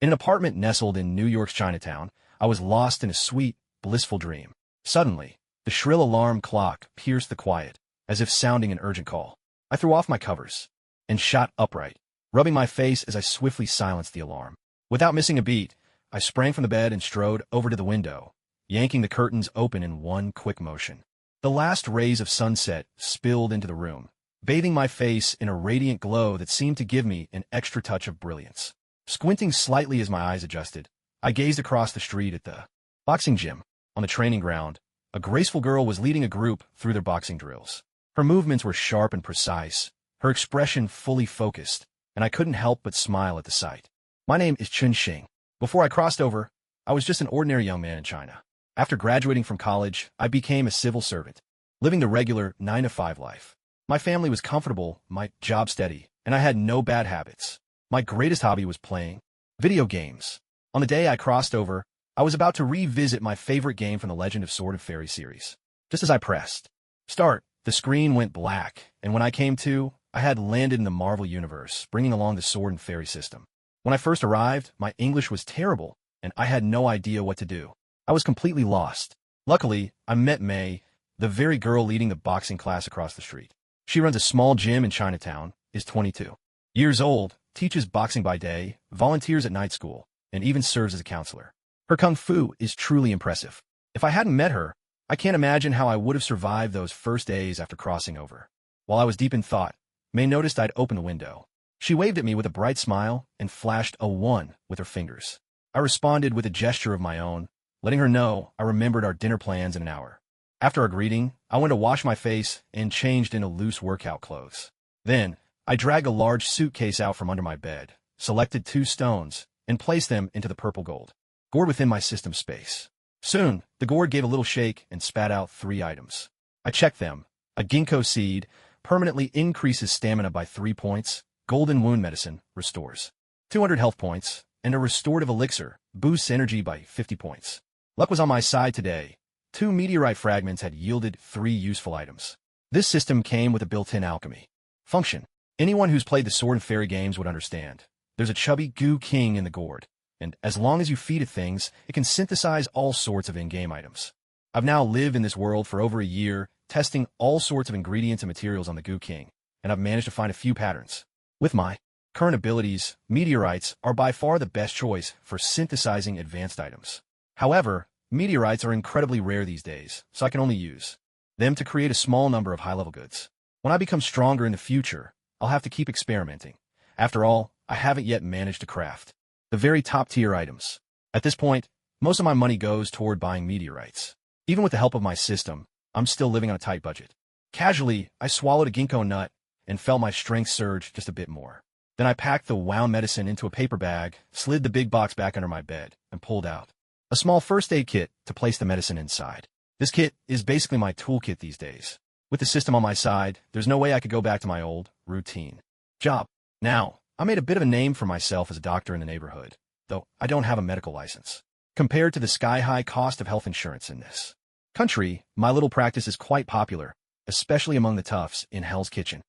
In an apartment nestled in New York's Chinatown, I was lost in a sweet, blissful dream. Suddenly, the shrill alarm clock pierced the quiet, as if sounding an urgent call. I threw off my covers and shot upright, rubbing my face as I swiftly silenced the alarm. Without missing a beat, I sprang from the bed and strode over to the window, yanking the curtains open in one quick motion. The last rays of sunset spilled into the room, bathing my face in a radiant glow that seemed to give me an extra touch of brilliance. Squinting slightly as my eyes adjusted, I gazed across the street at the boxing gym. On the training ground, a graceful girl was leading a group through their boxing drills. Her movements were sharp and precise, her expression fully focused, and I couldn't help but smile at the sight. My name is Chun Xing. Before I crossed over, I was just an ordinary young man in China. After graduating from college, I became a civil servant, living the regular 9-to-5 life. My family was comfortable, my job steady, and I had no bad habits. My greatest hobby was playing video games. On the day I crossed over, I was about to revisit my favorite game from the Legend of Sword and Fairy series. Just as I pressed start, the screen went black, and when I came to, I had landed in the Marvel Universe, bringing along the Sword and Fairy system. When I first arrived, my English was terrible, and I had no idea what to do. I was completely lost. Luckily, I met May, the very girl leading the boxing class across the street. She runs a small gym in Chinatown, is 22 years old, teaches boxing by day, volunteers at night school, and even serves as a counselor. Her kung fu is truly impressive. If I hadn't met her, I can't imagine how I would have survived those first days after crossing over. While I was deep in thought, May noticed I'd opened the window. She waved at me with a bright smile and flashed a 1 with her fingers. I responded with a gesture of my own, letting her know I remembered our dinner plans in an hour. After our greeting, I went to wash my face and changed into loose workout clothes. Then, I dragged a large suitcase out from under my bed, selected 2 stones, and placed them into the purple gold gourd within my system space. Soon, the gourd gave a little shake and spat out 3 items. I checked them. A ginkgo seed permanently increases stamina by 3 points, golden wound medicine restores 200 health points, and a restorative elixir boosts energy by 50 points. Luck was on my side today. 2 meteorite fragments had yielded 3 useful items. This system came with a built-in alchemy function. Anyone who's played the Sword and Fairy games would understand. There's a chubby goo king in the gourd, and as long as you feed it things, it can synthesize all sorts of in-game items. I've now lived in this world for over a year, testing all sorts of ingredients and materials on the goo king, and I've managed to find a few patterns. With my current abilities, meteorites are by far the best choice for synthesizing advanced items. However, meteorites are incredibly rare these days, so I can only use them to create a small number of high-level goods. When I become stronger in the future, I'll have to keep experimenting. After all, I haven't yet managed to craft the very top-tier items. At this point, most of my money goes toward buying meteorites. Even with the help of my system, I'm still living on a tight budget. Casually, I swallowed a ginkgo nut and felt my strength surge just a bit more. Then I packed the wound medicine into a paper bag, slid the big box back under my bed, and pulled out a small first aid kit to place the medicine inside. This kit is basically my toolkit these days. With the system on my side, there's no way I could go back to my old, routine job. Now, I made a bit of a name for myself as a doctor in the neighborhood, though I don't have a medical license. Compared to the sky-high cost of health insurance in this country, my little practice is quite popular, especially among the toughs in Hell's Kitchen.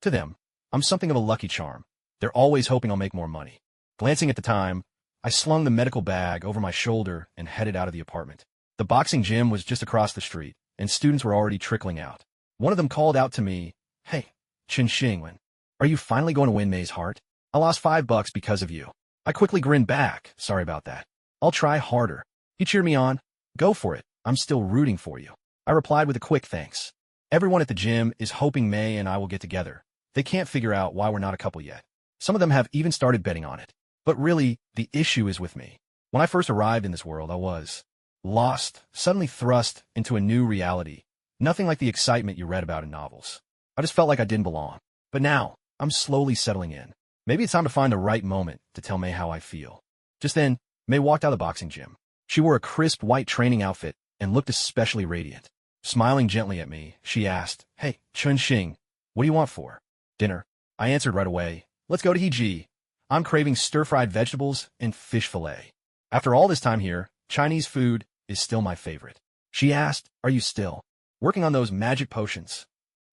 To them, I'm something of a lucky charm. They're always hoping I'll make more money. Glancing at the time, I slung the medical bag over my shoulder and headed out of the apartment. The boxing gym was just across the street, and students were already trickling out. One of them called out to me, "Hey, Chun Xing, are you finally going to win May's heart? I lost $5 because of you." I quickly grinned back, "Sorry about that. I'll try harder." He cheered me on. "Go for it. I'm still rooting for you." I replied with a quick thanks. Everyone at the gym is hoping May and I will get together. They can't figure out why we're not a couple yet. Some of them have even started betting on it. But really, the issue is with me. When I first arrived in this world, I was lost, suddenly thrust into a new reality. Nothing like the excitement you read about in novels. I just felt like I didn't belong. But now, I'm slowly settling in. Maybe it's time to find the right moment to tell May how I feel. Just then, May walked out of the boxing gym. She wore a crisp white training outfit and looked especially radiant. Smiling gently at me, she asked, "Hey, Chun Xing, what do you want for dinner?" I answered right away, "Let's go to Heji. I'm craving stir-fried vegetables and fish fillet." After all this time here, Chinese food is still my favorite. She asked, "Are you still working on those magic potions?"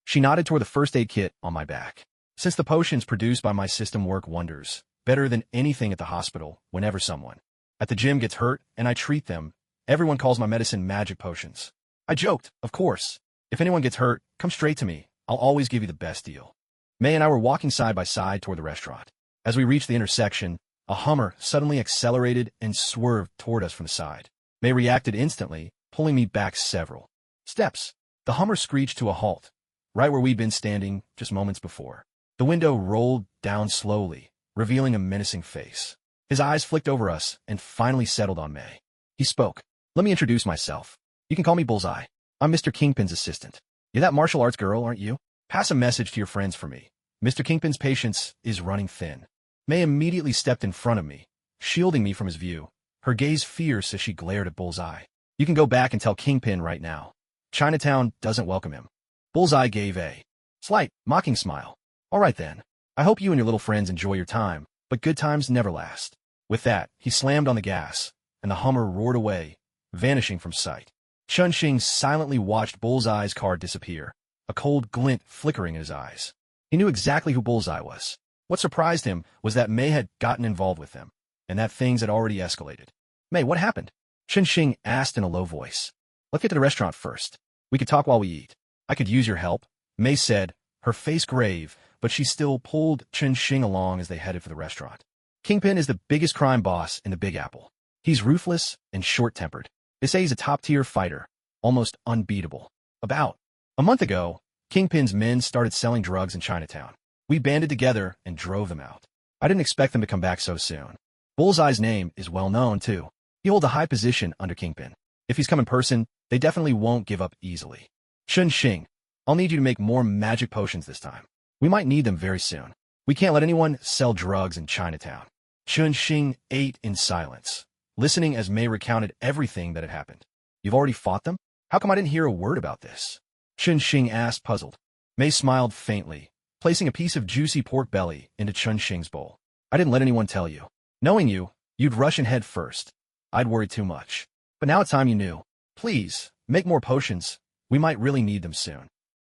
She nodded toward the first aid kit on my back. Since the potions produced by my system work wonders, better than anything at the hospital whenever someone at the gym gets hurt and I treat them. Everyone calls my medicine magic potions. I joked, of course. If anyone gets hurt, come straight to me. I'll always give you the best deal. May and I were walking side by side toward the restaurant. As we reached the intersection, a Hummer suddenly accelerated and swerved toward us from the side. May reacted instantly, pulling me back several steps. The Hummer screeched to a halt, right where we'd been standing just moments before. The window rolled down slowly, revealing a menacing face. His eyes flicked over us and finally settled on May. He spoke. Let me introduce myself. You can call me Bullseye. I'm Mr. Kingpin's assistant. You're that martial arts girl, aren't you? Pass a message to your friends for me. Mr. Kingpin's patience is running thin. May immediately stepped in front of me, shielding me from his view, her gaze fierce as she glared at Bullseye. You can go back and tell Kingpin right now. Chinatown doesn't welcome him. Bullseye gave a slight, mocking smile. All right then. I hope you and your little friends enjoy your time, but good times never last. With that, he slammed on the gas, and the Hummer roared away, vanishing from sight. Chun-Shing silently watched Bullseye's car disappear, a cold glint flickering in his eyes. He knew exactly who Bullseye was. What surprised him was that May had gotten involved with him, and that things had already escalated. May, what happened? Chun-Shing asked in a low voice. Let's get to the restaurant first. We could talk while we eat. I could use your help, May said, her face grave, but she still pulled Chun-Shing along as they headed for the restaurant. Kingpin is the biggest crime boss in the Big Apple. He's ruthless and short-tempered. They say he's a top-tier fighter, almost unbeatable. About a month ago, Kingpin's men started selling drugs in Chinatown. We banded together and drove them out. I didn't expect them to come back so soon. Bullseye's name is well known, too. He holds a high position under Kingpin. If he's come in person, they definitely won't give up easily. Chun-Shing, I'll need you to make more magic potions this time. We might need them very soon. We can't let anyone sell drugs in Chinatown. Chun-Shing ate in silence, listening as May recounted everything that had happened. You've already fought them? How come I didn't hear a word about this? Chun-Shing asked, puzzled. May smiled faintly, placing a piece of juicy pork belly into Chun-Shing's bowl. I didn't let anyone tell you. Knowing you, you'd rush in head first. I'd worried too much. But now it's time you knew. Please, make more potions. We might really need them soon.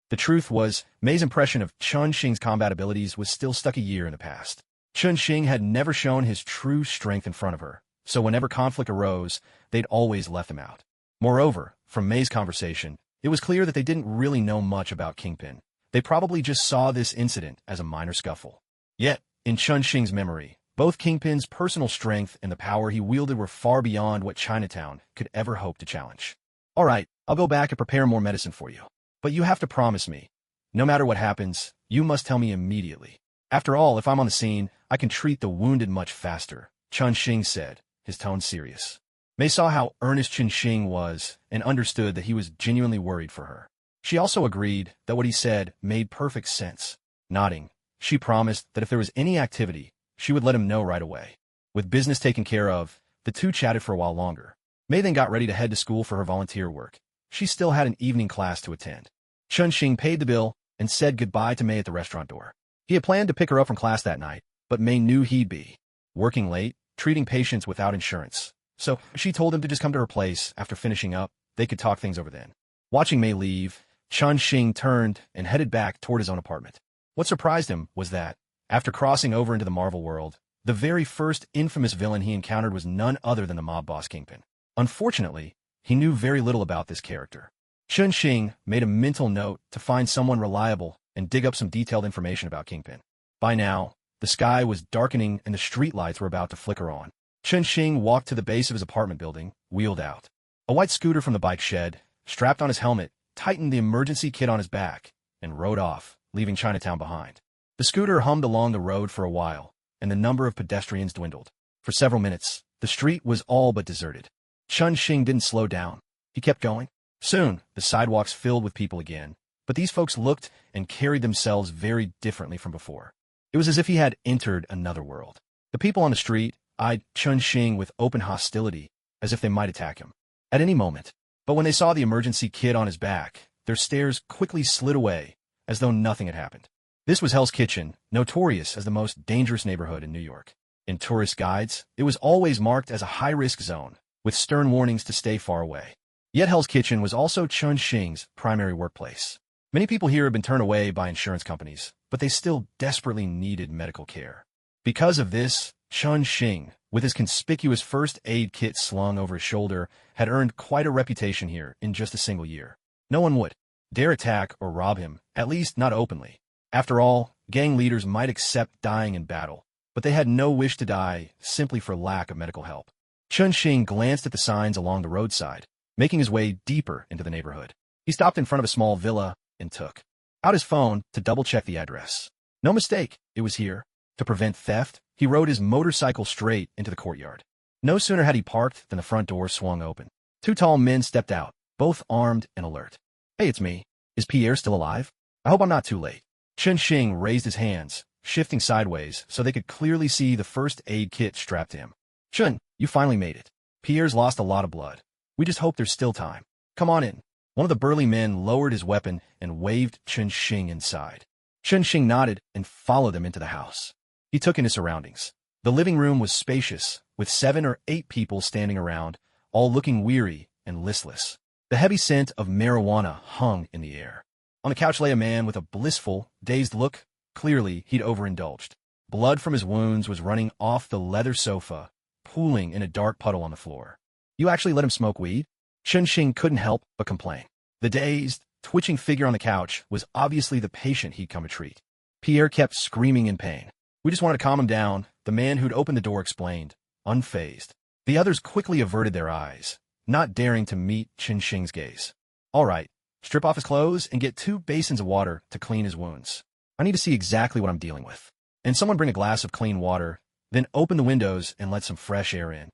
The truth was, May's impression of Chun-Shing's combat abilities was still stuck a year in the past. Chun-Shing had never shown his true strength in front of her, so whenever conflict arose, they'd always left him out. Moreover, from May's conversation, it was clear that they didn't really know much about Kingpin. They probably just saw this incident as a minor scuffle. Yet, in Chun-Shing's memory, both Kingpin's personal strength and the power he wielded were far beyond what Chinatown could ever hope to challenge. All right, I'll go back and prepare more medicine for you. But you have to promise me. No matter what happens, you must tell me immediately. After all, if I'm on the scene, I can treat the wounded much faster, Chun-Shing said, his tone serious. May saw how earnest Chun-Shing was and understood that he was genuinely worried for her. She also agreed that what he said made perfect sense. Nodding, she promised that if there was any activity, she would let him know right away. With business taken care of, the two chatted for a while longer. May then got ready to head to school for her volunteer work. She still had an evening class to attend. Chun-Shing paid the bill and said goodbye to May at the restaurant door. He had planned to pick her up from class that night, but May knew he'd be working late, treating patients without insurance. So she told him to just come to her place after finishing up. They could talk things over then. Watching May leave, Chun-Shing turned and headed back toward his own apartment. What surprised him was that, after crossing over into the Marvel world, the very first infamous villain he encountered was none other than the mob boss Kingpin. Unfortunately, he knew very little about this character. Chun-Shing made a mental note to find someone reliable and dig up some detailed information about Kingpin. By now, the sky was darkening and the streetlights were about to flicker on. Chun-Shing walked to the base of his apartment building, wheeled out. A white scooter from the bike shed, strapped on his helmet, tightened the emergency kit on his back, and rode off, leaving Chinatown behind. The scooter hummed along the road for a while, and the number of pedestrians dwindled. For several minutes, the street was all but deserted. Chun-Shing didn't slow down. He kept going. Soon, the sidewalks filled with people again, but these folks looked and carried themselves very differently from before. It was as if he had entered another world. The people on the street eyed Chun-Shing with open hostility, as if they might attack him at any moment. But when they saw the emergency kit on his back, their stares quickly slid away, as though nothing had happened. This was Hell's Kitchen, notorious as the most dangerous neighborhood in New York. In tourist guides, it was always marked as a high-risk zone, with stern warnings to stay far away. Yet Hell's Kitchen was also Chun-Shing's primary workplace. Many people here had been turned away by insurance companies, but they still desperately needed medical care. Because of this, Chun Xing, with his conspicuous first aid kit slung over his shoulder, had earned quite a reputation here in just a single year. No one would dare attack or rob him, at least not openly. After all, gang leaders might accept dying in battle, but they had no wish to die simply for lack of medical help. Chun Xing glanced at the signs along the roadside, making his way deeper into the neighborhood. He stopped in front of a small villa and took out his phone to double-check the address. No mistake, it was here. To prevent theft, he rode his motorcycle straight into the courtyard. No sooner had he parked than the front door swung open. Two tall men stepped out, both armed and alert. "Hey, it's me. Is Pierre still alive? I hope I'm not too late." Chun Xing raised his hands, shifting sideways so they could clearly see the first aid kit strapped to him. "Chun, you finally made it. Pierre's lost a lot of blood. We just hope there's still time. Come on in." One of the burly men lowered his weapon and waved Chun Xing inside. Chun Xing nodded and followed them into the house. He took in his surroundings. The living room was spacious, with 7 or 8 people standing around, all looking weary and listless. The heavy scent of marijuana hung in the air. On the couch lay a man with a blissful, dazed look. Clearly, he'd overindulged. Blood from his wounds was running off the leather sofa, pooling in a dark puddle on the floor. "You actually let him smoke weed?" Chun Xing couldn't help but complain. The dazed, twitching figure on the couch was obviously the patient he'd come to treat. Pierre kept screaming in pain. "We just wanted to calm him down," the man who'd opened the door explained, unfazed. The others quickly averted their eyes, not daring to meet Chun Xing's gaze. "All right, strip off his clothes and get 2 basins of water to clean his wounds. I need to see exactly what I'm dealing with. And someone bring a glass of clean water, then open the windows and let some fresh air in."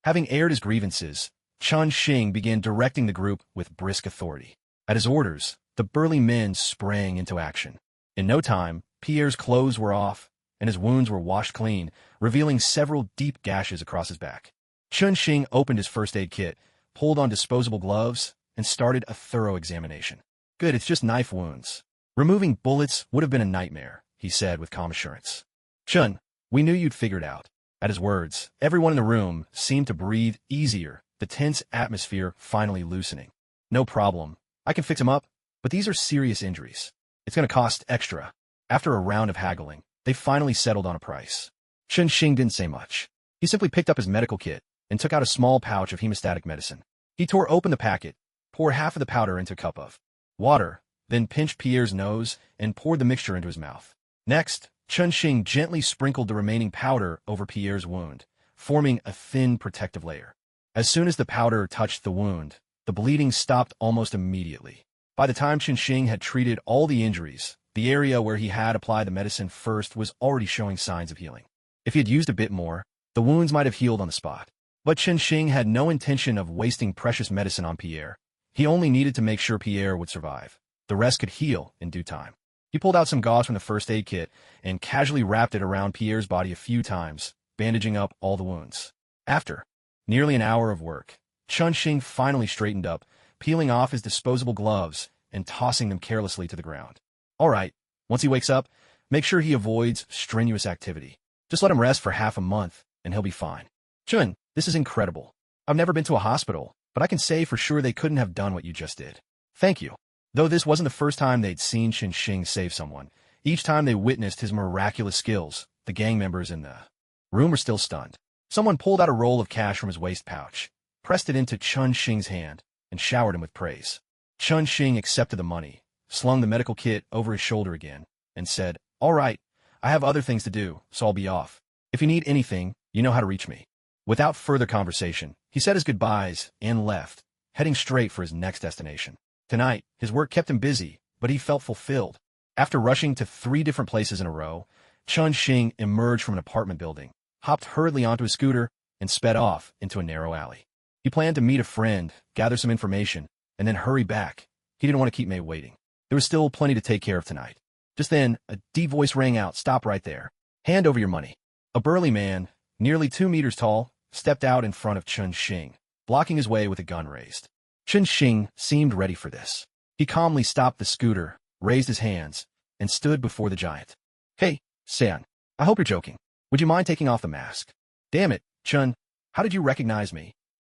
Having aired his grievances, Chun Xing began directing the group with brisk authority. At his orders, the burly men sprang into action. In no time, Pierre's clothes were off, and his wounds were washed clean, revealing several deep gashes across his back. Chun Xing opened his first aid kit, pulled on disposable gloves, and started a thorough examination. "Good, it's just knife wounds. Removing bullets would have been a nightmare," he said with calm assurance. "Chun, we knew you'd figure it out." At his words, everyone in the room seemed to breathe easier, the tense atmosphere finally loosening. "No problem. I can fix him up, but these are serious injuries. It's going to cost extra." After a round of haggling, they finally settled on a price. Chun Xing didn't say much. He simply picked up his medical kit and took out a small pouch of hemostatic medicine. He tore open the packet, poured half of the powder into a cup of water, then pinched Pierre's nose and poured the mixture into his mouth. Next, Chun Xing gently sprinkled the remaining powder over Pierre's wound, forming a thin protective layer. As soon as the powder touched the wound, the bleeding stopped almost immediately. By the time Chun Xing had treated all the injuries, the area where he had applied the medicine first was already showing signs of healing. If he had used a bit more, the wounds might have healed on the spot. But Chun Xing had no intention of wasting precious medicine on Pierre. He only needed to make sure Pierre would survive. The rest could heal in due time. He pulled out some gauze from the first aid kit and casually wrapped it around Pierre's body a few times, bandaging up all the wounds. After nearly an hour of work, Chun Xing finally straightened up, peeling off his disposable gloves and tossing them carelessly to the ground. "All right, once he wakes up, make sure he avoids strenuous activity. Just let him rest for half a month, and he'll be fine." "Chun, this is incredible. I've never been to a hospital, but I can say for sure they couldn't have done what you just did. Thank you." Though this wasn't the first time they'd seen Chun Xing save someone, each time they witnessed his miraculous skills, the gang members in the room were still stunned. Someone pulled out a roll of cash from his waist pouch, pressed it into Chun Xing's hand, and showered him with praise. Chun Xing accepted the money, slung the medical kit over his shoulder again, and said, "All right, I have other things to do, so I'll be off. If you need anything, you know how to reach me." Without further conversation, he said his goodbyes and left, heading straight for his next destination. Tonight, his work kept him busy, but he felt fulfilled. After rushing to 3 different places in a row, Chun Xing emerged from an apartment building, hopped hurriedly onto his scooter, and sped off into a narrow alley. He planned to meet a friend, gather some information, and then hurry back. He didn't want to keep May waiting. There was still plenty to take care of tonight. Just then, a deep voice rang out, "Stop right there. Hand over your money." A burly man, nearly 2 meters tall, stepped out in front of Chun Xing, blocking his way with a gun raised. Chun Xing seemed ready for this. He calmly stopped the scooter, raised his hands, and stood before the giant. "Hey, San, I hope you're joking. Would you mind taking off the mask?" "Damn it, Chun, how did you recognize me?"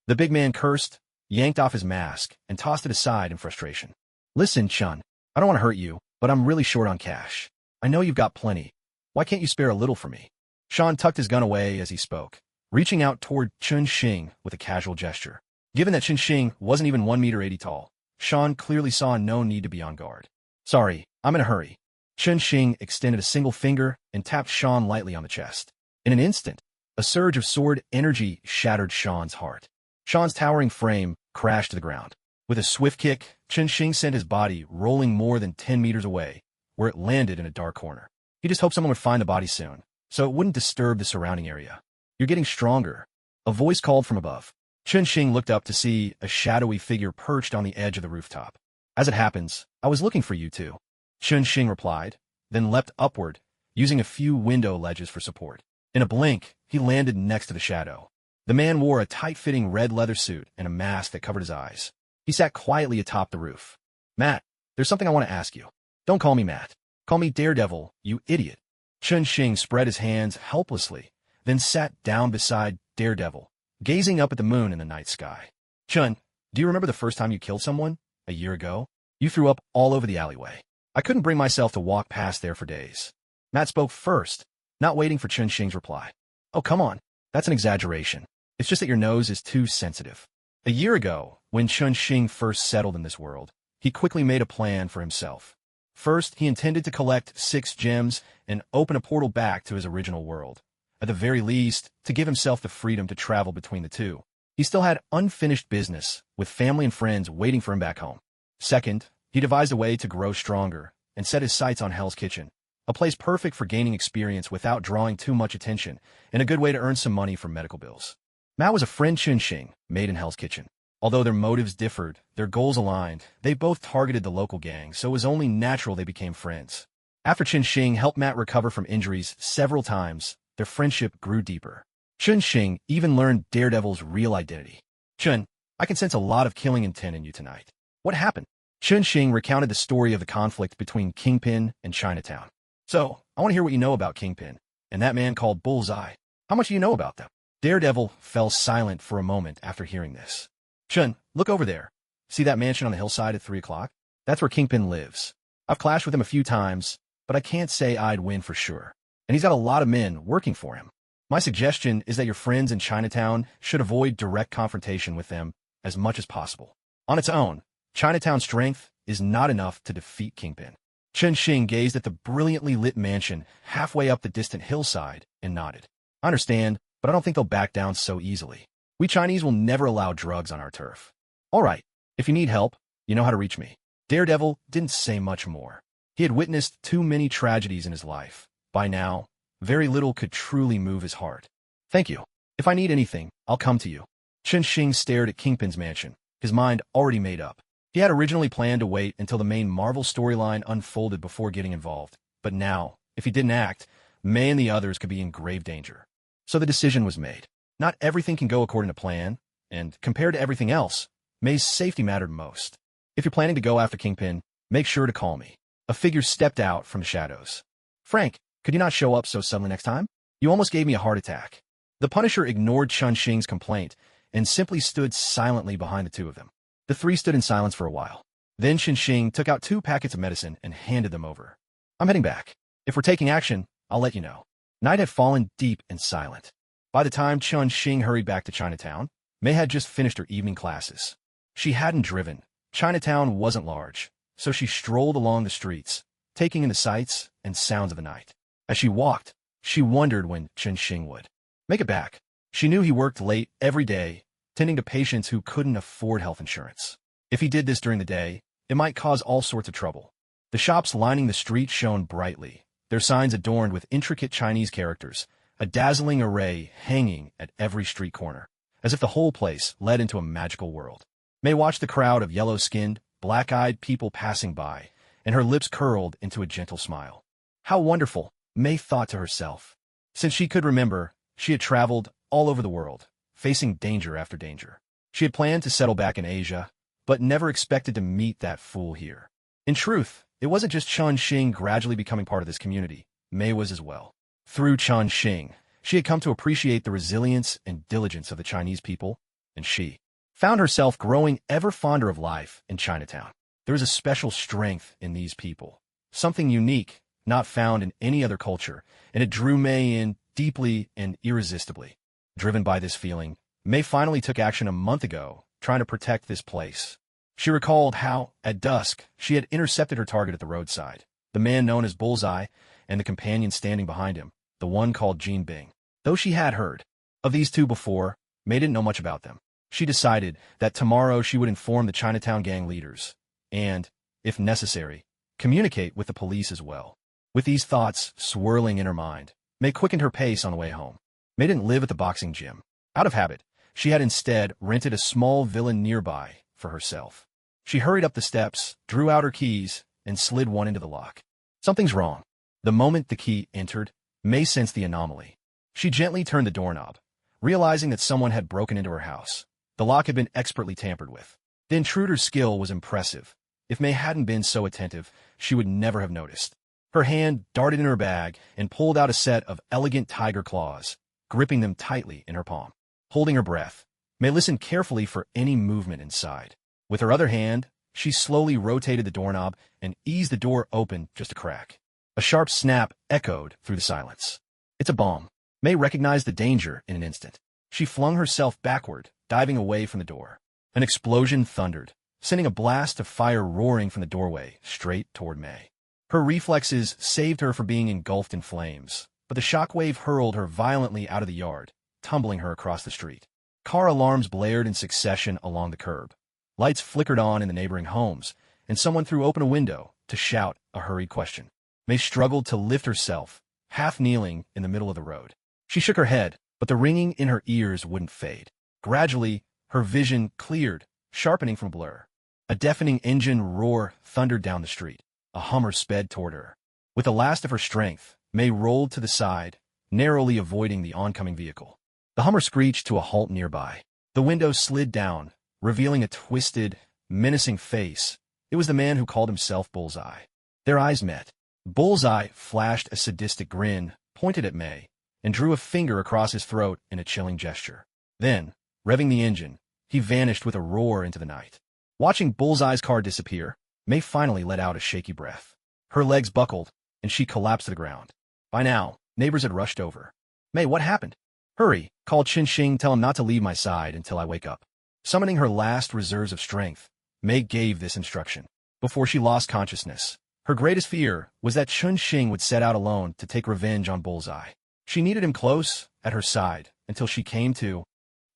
The big man cursed, yanked off his mask, and tossed it aside in frustration. "Listen, Chun, I don't want to hurt you, but I'm really short on cash. I know you've got plenty. Why can't you spare a little for me?" Sean tucked his gun away as he spoke, reaching out toward Chun Xing with a casual gesture. Given that Chun Xing wasn't even 1 meter 80 tall, Sean clearly saw no need to be on guard. Sorry, I'm in a hurry. Chun Xing extended a single finger and tapped Sean lightly on the chest. In an instant, a surge of sword energy shattered Sean's heart. Sean's towering frame crashed to the ground. With a swift kick, Chun Xing sent his body rolling more than 10 meters away, where it landed in a dark corner. He just hoped someone would find the body soon, so it wouldn't disturb the surrounding area. You're getting stronger. A voice called from above. Chun Xing looked up to see a shadowy figure perched on the edge of the rooftop. As it happens, I was looking for you too. Chun Xing replied, then leapt upward, using a few window ledges for support. In a blink, he landed next to the shadow. The man wore a tight-fitting red leather suit and a mask that covered his eyes. He sat quietly atop the roof. Matt, there's something I want to ask you. Don't call me Matt. Call me Daredevil, you idiot. Chun Xing spread his hands helplessly, then sat down beside Daredevil, gazing up at the moon in the night sky. Chun, do you remember the first time you killed someone? A year ago? You threw up all over the alleyway. I couldn't bring myself to walk past there for days. Matt spoke first, not waiting for Chun Xing's reply. Oh, come on. That's an exaggeration. It's just that your nose is too sensitive. A year ago, when Chun Xing first settled in this world, he quickly made a plan for himself. First, he intended to collect 6 gems and open a portal back to his original world. At the very least, to give himself the freedom to travel between the two. He still had unfinished business, with family and friends waiting for him back home. Second, he devised a way to grow stronger and set his sights on Hell's Kitchen, a place perfect for gaining experience without drawing too much attention, and a good way to earn some money from medical bills. Matt was a friend Chun Xing, made in Hell's Kitchen. Although their motives differed, their goals aligned, they both targeted the local gang, so it was only natural they became friends. After Chun Xing helped Matt recover from injuries several times, their friendship grew deeper. Chun Xing even learned Daredevil's real identity. Chun, I can sense a lot of killing intent in you tonight. What happened? Chun Xing recounted the story of the conflict between Kingpin and Chinatown. So, I want to hear what you know about Kingpin, and that man called Bullseye. How much do you know about them? Daredevil fell silent for a moment after hearing this. Chun, look over there. See that mansion on the hillside at 3 o'clock? That's where Kingpin lives. I've clashed with him a few times, but I can't say I'd win for sure. And he's got a lot of men working for him. My suggestion is that your friends in Chinatown should avoid direct confrontation with them as much as possible. On its own, Chinatown's strength is not enough to defeat Kingpin. Chun Xing gazed at the brilliantly lit mansion halfway up the distant hillside and nodded. I understand, but I don't think they'll back down so easily. We Chinese will never allow drugs on our turf. All right, if you need help, you know how to reach me. Daredevil didn't say much more. He had witnessed too many tragedies in his life. By now, very little could truly move his heart. Thank you. If I need anything, I'll come to you. Chun Xing stared at Kingpin's mansion, his mind already made up. He had originally planned to wait until the main Marvel storyline unfolded before getting involved. But now, if he didn't act, May and the others could be in grave danger. So the decision was made. Not everything can go according to plan, and compared to everything else, May's safety mattered most. If you're planning to go after Kingpin, make sure to call me. A figure stepped out from the shadows. Frank, could you not show up so suddenly next time? You almost gave me a heart attack. The Punisher ignored Chun Xing's complaint and simply stood silently behind the two of them. The three stood in silence for a while. Then Chun Xing took out 2 packets of medicine and handed them over. I'm heading back. If we're taking action, I'll let you know. Night had fallen deep and silent. By the time Chun Xing hurried back to Chinatown, May had just finished her evening classes. She hadn't driven. Chinatown wasn't large, so she strolled along the streets, taking in the sights and sounds of the night. As she walked, she wondered when Chun Xing would make it back. She knew he worked late every day, tending to patients who couldn't afford health insurance. If he did this during the day, it might cause all sorts of trouble. The shops lining the street shone brightly, their signs adorned with intricate Chinese characters, a dazzling array hanging at every street corner, as if the whole place led into a magical world. May watched the crowd of yellow-skinned, black-eyed people passing by, and her lips curled into a gentle smile. How wonderful, May thought to herself. Since she could remember, she had traveled all over the world, facing danger after danger. She had planned to settle back in Asia, but never expected to meet that fool here. In truth, it wasn't just Chun Xing gradually becoming part of this community. May was as well. Through Chun Xing, she had come to appreciate the resilience and diligence of the Chinese people, and she found herself growing ever fonder of life in Chinatown. There is a special strength in these people, something unique, not found in any other culture, and it drew May in deeply and irresistibly. Driven by this feeling, May finally took action a month ago, trying to protect this place. She recalled how, at dusk, she had intercepted her target at the roadside, the man known as Bullseye, and the companion standing behind him, the one called Jean Bing. Though she had heard of these two before, May didn't know much about them. She decided that tomorrow she would inform the Chinatown gang leaders, and, if necessary, communicate with the police as well. With these thoughts swirling in her mind, May quickened her pace on the way home. May didn't live at the boxing gym. Out of habit, she had instead rented a small villa nearby for herself. She hurried up the steps, drew out her keys, and slid one into the lock. Something's wrong. The moment the key entered, May sensed the anomaly. She gently turned the doorknob, realizing that someone had broken into her house. The lock had been expertly tampered with. The intruder's skill was impressive. If May hadn't been so attentive, she would never have noticed. Her hand darted in her bag and pulled out a set of elegant tiger claws, gripping them tightly in her palm. Holding her breath, May listened carefully for any movement inside. With her other hand, she slowly rotated the doorknob and eased the door open just a crack. A sharp snap echoed through the silence. It's a bomb. May recognized the danger in an instant. She flung herself backward, diving away from the door. An explosion thundered, sending a blast of fire roaring from the doorway straight toward May. Her reflexes saved her from being engulfed in flames, but the shockwave hurled her violently out of the yard, tumbling her across the street. Car alarms blared in succession along the curb. Lights flickered on in the neighboring homes, and someone threw open a window to shout a hurried question. May struggled to lift herself, half kneeling in the middle of the road. She shook her head, but the ringing in her ears wouldn't fade. Gradually, her vision cleared, sharpening from blur. A deafening engine roar thundered down the street. A Hummer sped toward her. With the last of her strength, May rolled to the side, narrowly avoiding the oncoming vehicle. The Hummer screeched to a halt nearby. The window slid down, revealing a twisted, menacing face. It was the man who called himself Bullseye. Their eyes met. Bullseye flashed a sadistic grin, pointed at May, and drew a finger across his throat in a chilling gesture. Then, revving the engine, he vanished with a roar into the night. Watching Bullseye's car disappear, May finally let out a shaky breath. Her legs buckled, and she collapsed to the ground. By now, neighbors had rushed over. "May, what happened?" "Hurry, call Chin Xing, tell him not to leave my side until I wake up." Summoning her last reserves of strength, May gave this instruction. Before she lost consciousness, her greatest fear was that Chun Xing would set out alone to take revenge on Bullseye. She needed him close, at her side, until she came to.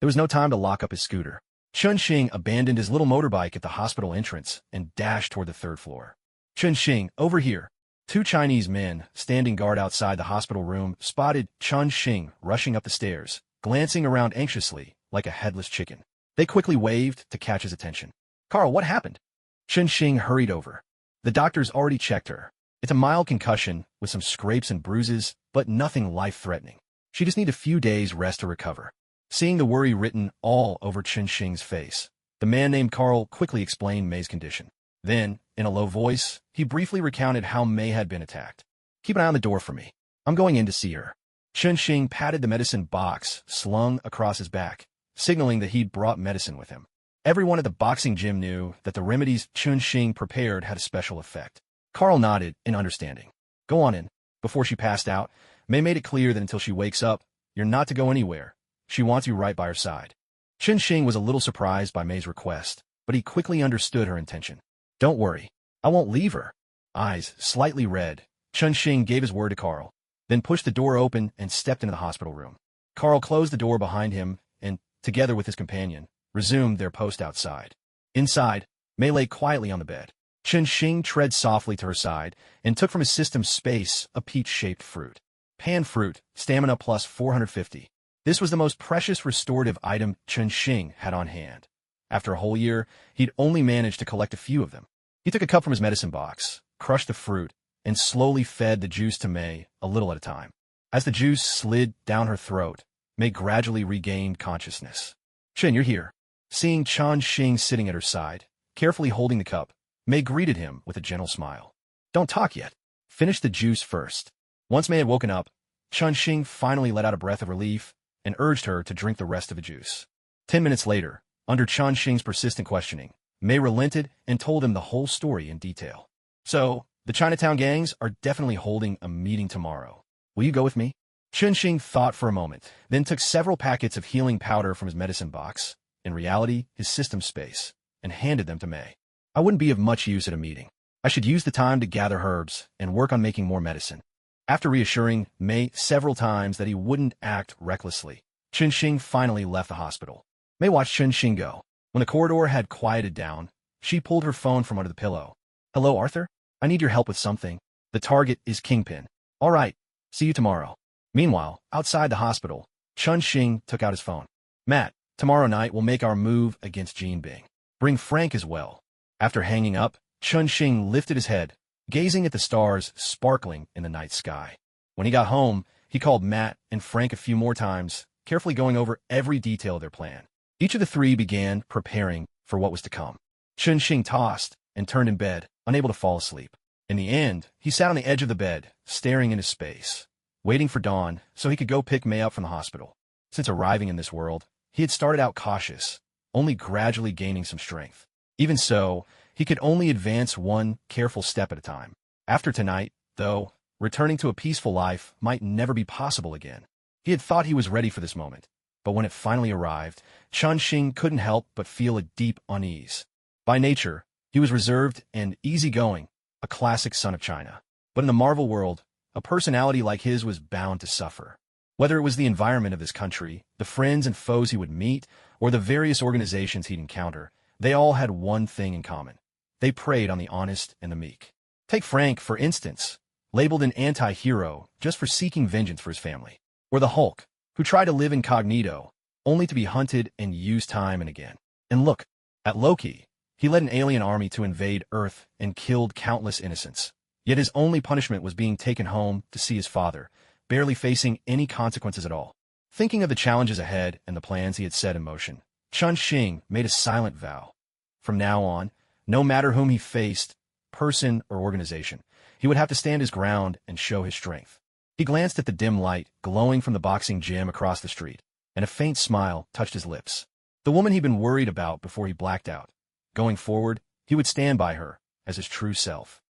There was no time to lock up his scooter. Chun Xing abandoned his little motorbike at the hospital entrance and dashed toward the third floor. "Chun Xing, over here." Two Chinese men, standing guard outside the hospital room, spotted Chun Xing rushing up the stairs, glancing around anxiously, like a headless chicken. They quickly waved to catch his attention. "Carl, what happened?" Chun Xing hurried over. "The doctor's already checked her. It's a mild concussion with some scrapes and bruises, but nothing life-threatening. She just needs a few days rest to recover." Seeing the worry written all over Chun Xing's face, the man named Carl quickly explained May's condition. Then, in a low voice, he briefly recounted how May had been attacked. "Keep an eye on the door for me. I'm going in to see her." Chun Xing patted the medicine box slung across his back, signaling that he'd brought medicine with him. Everyone at the boxing gym knew that the remedies Chun Xing prepared had a special effect. Carl nodded in understanding. "Go on in." Before she passed out, May made it clear that until she wakes up, you're not to go anywhere. She wants you right by her side. Chun Xing was a little surprised by May's request, but he quickly understood her intention. "Don't worry. I won't leave her." Eyes slightly red, Chun Xing gave his word to Carl, then pushed the door open and stepped into the hospital room. Carl closed the door behind him and, together with his companion, resumed their post outside. Inside, May lay quietly on the bed. Chun Xing tread softly to her side and took from his system's space a peach-shaped fruit. Pan fruit, stamina plus 450. This was the most precious restorative item Chun Xing had on hand. After a whole year, he'd only managed to collect a few of them. He took a cup from his medicine box, crushed the fruit, and slowly fed the juice to May a little at a time. As the juice slid down her throat, May gradually regained consciousness. "Chin, you're here." Seeing Chun Xing sitting at her side, carefully holding the cup, May greeted him with a gentle smile. "Don't talk yet. Finish the juice first." Once May had woken up, Chun Xing finally let out a breath of relief and urged her to drink the rest of the juice. 10 minutes later, under Chun Xing's persistent questioning, May relented and told him the whole story in detail. "So, the Chinatown gangs are definitely holding a meeting tomorrow. Will you go with me?" Chunxing thought for a moment, then took several packets of healing powder from his medicine box, in reality, his system space, and handed them to Mei. I wouldn't be of much use at a meeting. I should use the time to gather herbs and work on making more medicine. After reassuring Mei several times that he wouldn't act recklessly, Chunxing finally left the hospital. Mei watched Chunxing go. When the corridor had quieted down, she pulled her phone from under the pillow. "Hello, Arthur? I need your help with something. The target is Kingpin." "All right. See you tomorrow." Meanwhile, outside the hospital, Chunxing took out his phone. "Matt, tomorrow night we'll make our move against Jean Bing. Bring Frank as well." After hanging up, Chunxing lifted his head, gazing at the stars sparkling in the night sky. When he got home, he called Matt and Frank a few more times, carefully going over every detail of their plan. Each of the three began preparing for what was to come. Chunxing tossed and turned in bed, unable to fall asleep. In the end, he sat on the edge of the bed, staring into space, waiting for dawn so he could go pick Mei up from the hospital. Since arriving in this world, he had started out cautious, only gradually gaining some strength. Even so, he could only advance one careful step at a time. After tonight, though, returning to a peaceful life might never be possible again. He had thought he was ready for this moment, but when it finally arrived, Chunxing couldn't help but feel a deep unease. By nature, he was reserved and easygoing, a classic son of China. But in the Marvel world, a personality like his was bound to suffer. Whether it was the environment of this country, the friends and foes he would meet, or the various organizations he'd encounter, they all had one thing in common. They preyed on the honest and the meek. Take Frank, for instance, labeled an anti-hero just for seeking vengeance for his family. Or the Hulk, who tried to live incognito, only to be hunted and used time and again. And look, at Loki, he led an alien army to invade Earth and killed countless innocents. Yet his only punishment was being taken home to see his father, barely facing any consequences at all. Thinking of the challenges ahead and the plans he had set in motion, Chunxing made a silent vow. From now on, no matter whom he faced, person or organization, he would have to stand his ground and show his strength. He glanced at the dim light glowing from the boxing gym across the street, and a faint smile touched his lips. The woman he'd been worried about before he blacked out. Going forward, he would stand by her as his true self.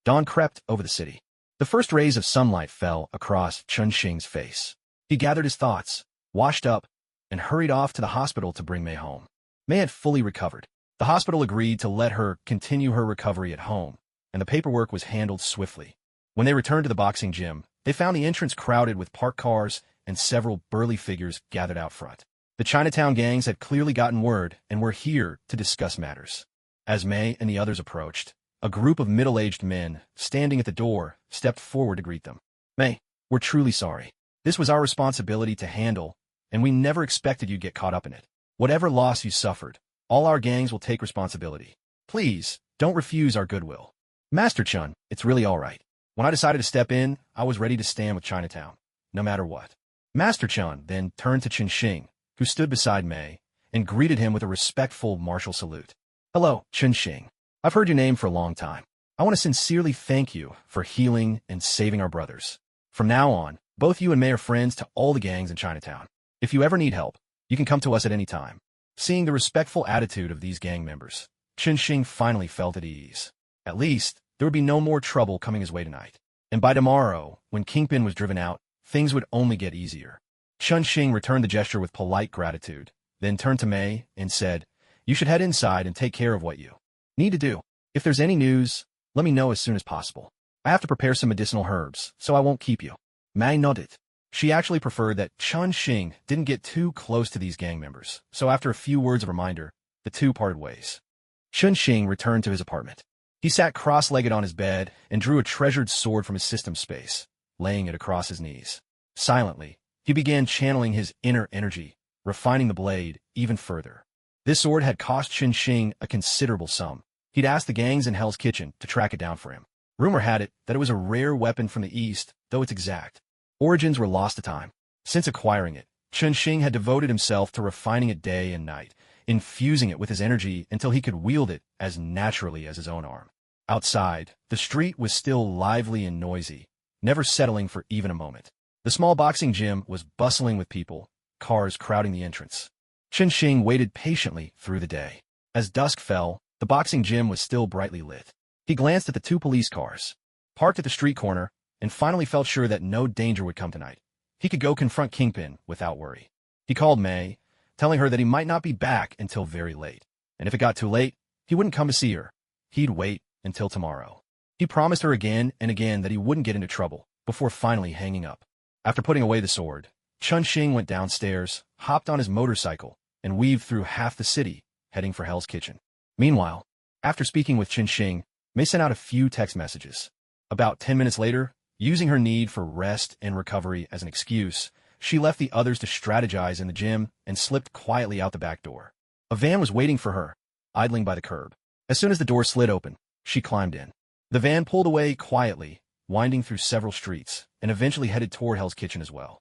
Dawn crept over the city. The first rays of sunlight fell across Chunxing's face. He gathered his thoughts, washed up, and hurried off to the hospital to bring Mei home. Mei had fully recovered. The hospital agreed to let her continue her recovery at home, and the paperwork was handled swiftly. When they returned to the boxing gym, they found the entrance crowded with parked cars and several burly figures gathered out front. The Chinatown gangs had clearly gotten word and were here to discuss matters. As Mei and the others approached, a group of middle-aged men, standing at the door, stepped forward to greet them. "Mei, we're truly sorry. This was our responsibility to handle, and we never expected you'd get caught up in it. Whatever loss you suffered, all our gangs will take responsibility. Please, don't refuse our goodwill." "Master Chun, it's really all right. When I decided to step in, I was ready to stand with Chinatown, no matter what." Master Chun then turned to Chunxing, who stood beside Mei, and greeted him with a respectful martial salute. "Hello, Chunxing. I've heard your name for a long time. I want to sincerely thank you for healing and saving our brothers. From now on, both you and Mei are friends to all the gangs in Chinatown. If you ever need help, you can come to us at any time." Seeing the respectful attitude of these gang members, Chunxing finally felt at ease. At least, there would be no more trouble coming his way tonight. And by tomorrow, when Kingpin was driven out, things would only get easier. Chunxing returned the gesture with polite gratitude, then turned to Mei and said, "You should head inside and take care of what you need to do. If there's any news, let me know as soon as possible. I have to prepare some medicinal herbs, so I won't keep you." Mei nodded. She actually preferred that Chunxing didn't get too close to these gang members, so after a few words of reminder, the two parted ways. Chunxing returned to his apartment. He sat cross-legged on his bed and drew a treasured sword from his system space, laying it across his knees. Silently, he began channeling his inner energy, refining the blade even further. This sword had cost Chunxing a considerable sum. He'd asked the gangs in Hell's Kitchen to track it down for him. Rumor had it that it was a rare weapon from the East, though its exact origins were lost to time. Since acquiring it, Chunxing had devoted himself to refining it day and night, infusing it with his energy until he could wield it as naturally as his own arm. Outside, the street was still lively and noisy, never settling for even a moment. The small boxing gym was bustling with people, cars crowding the entrance. Chunxing waited patiently through the day. As dusk fell, the boxing gym was still brightly lit. He glanced at the two police cars, parked at the street corner, and finally felt sure that no danger would come tonight. he could go confront Kingpin without worry. He called May, telling her that he might not be back until very late, and if it got too late, he wouldn't come to see her. He'd wait until tomorrow. He promised her again and again that he wouldn't get into trouble, before finally hanging up. After putting away the sword, Chun-Shing went downstairs, hopped on his motorcycle, and weaved through half the city, heading for Hell's Kitchen. Meanwhile, after speaking with Chun-Shing, May sent out a few text messages. About 10 minutes later, using her need for rest and recovery as an excuse, she left the others to strategize in the gym and slipped quietly out the back door. A van was waiting for her, idling by the curb. As soon as the door slid open, she climbed in. The van pulled away quietly, winding through several streets, and eventually headed toward Hell's Kitchen as well.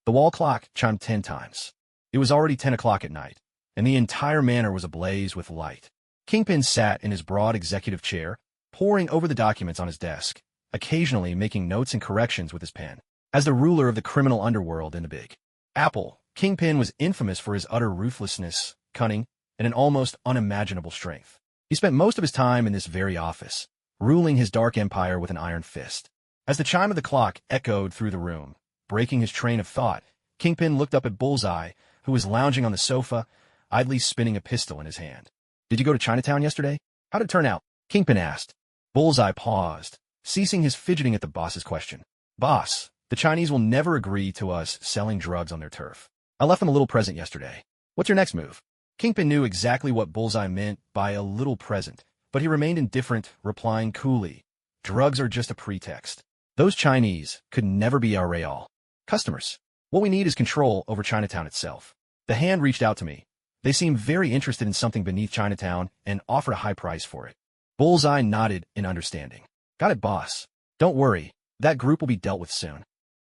The wall clock chimed 10 times. It was already 10 o'clock at night, and the entire manor was ablaze with light. Kingpin sat in his broad executive chair, poring over the documents on his desk, occasionally making notes and corrections with his pen. As the ruler of the criminal underworld in the Big Apple, Kingpin was infamous for his utter ruthlessness, cunning, and an almost unimaginable strength. He spent most of his time in this very office, ruling his dark empire with an iron fist. As the chime of the clock echoed through the room, breaking his train of thought, Kingpin looked up at Bullseye, who was lounging on the sofa, idly spinning a pistol in his hand. "Did you go to Chinatown yesterday? How did it turn out?" Kingpin asked. Bullseye paused, ceasing his fidgeting at the boss's question. "Boss, the Chinese will never agree to us selling drugs on their turf. I left them a little present yesterday. What's your next move?" Kingpin knew exactly what Bullseye meant by a little present, but he remained indifferent, replying coolly, "Drugs are just a pretext. Those Chinese could never be our real customers. What we need is control over Chinatown itself." The hand reached out to me. They seemed very interested in something beneath Chinatown and offered a high price for it. Bullseye nodded in understanding. "Got it, boss. Don't worry, that group will be dealt with soon."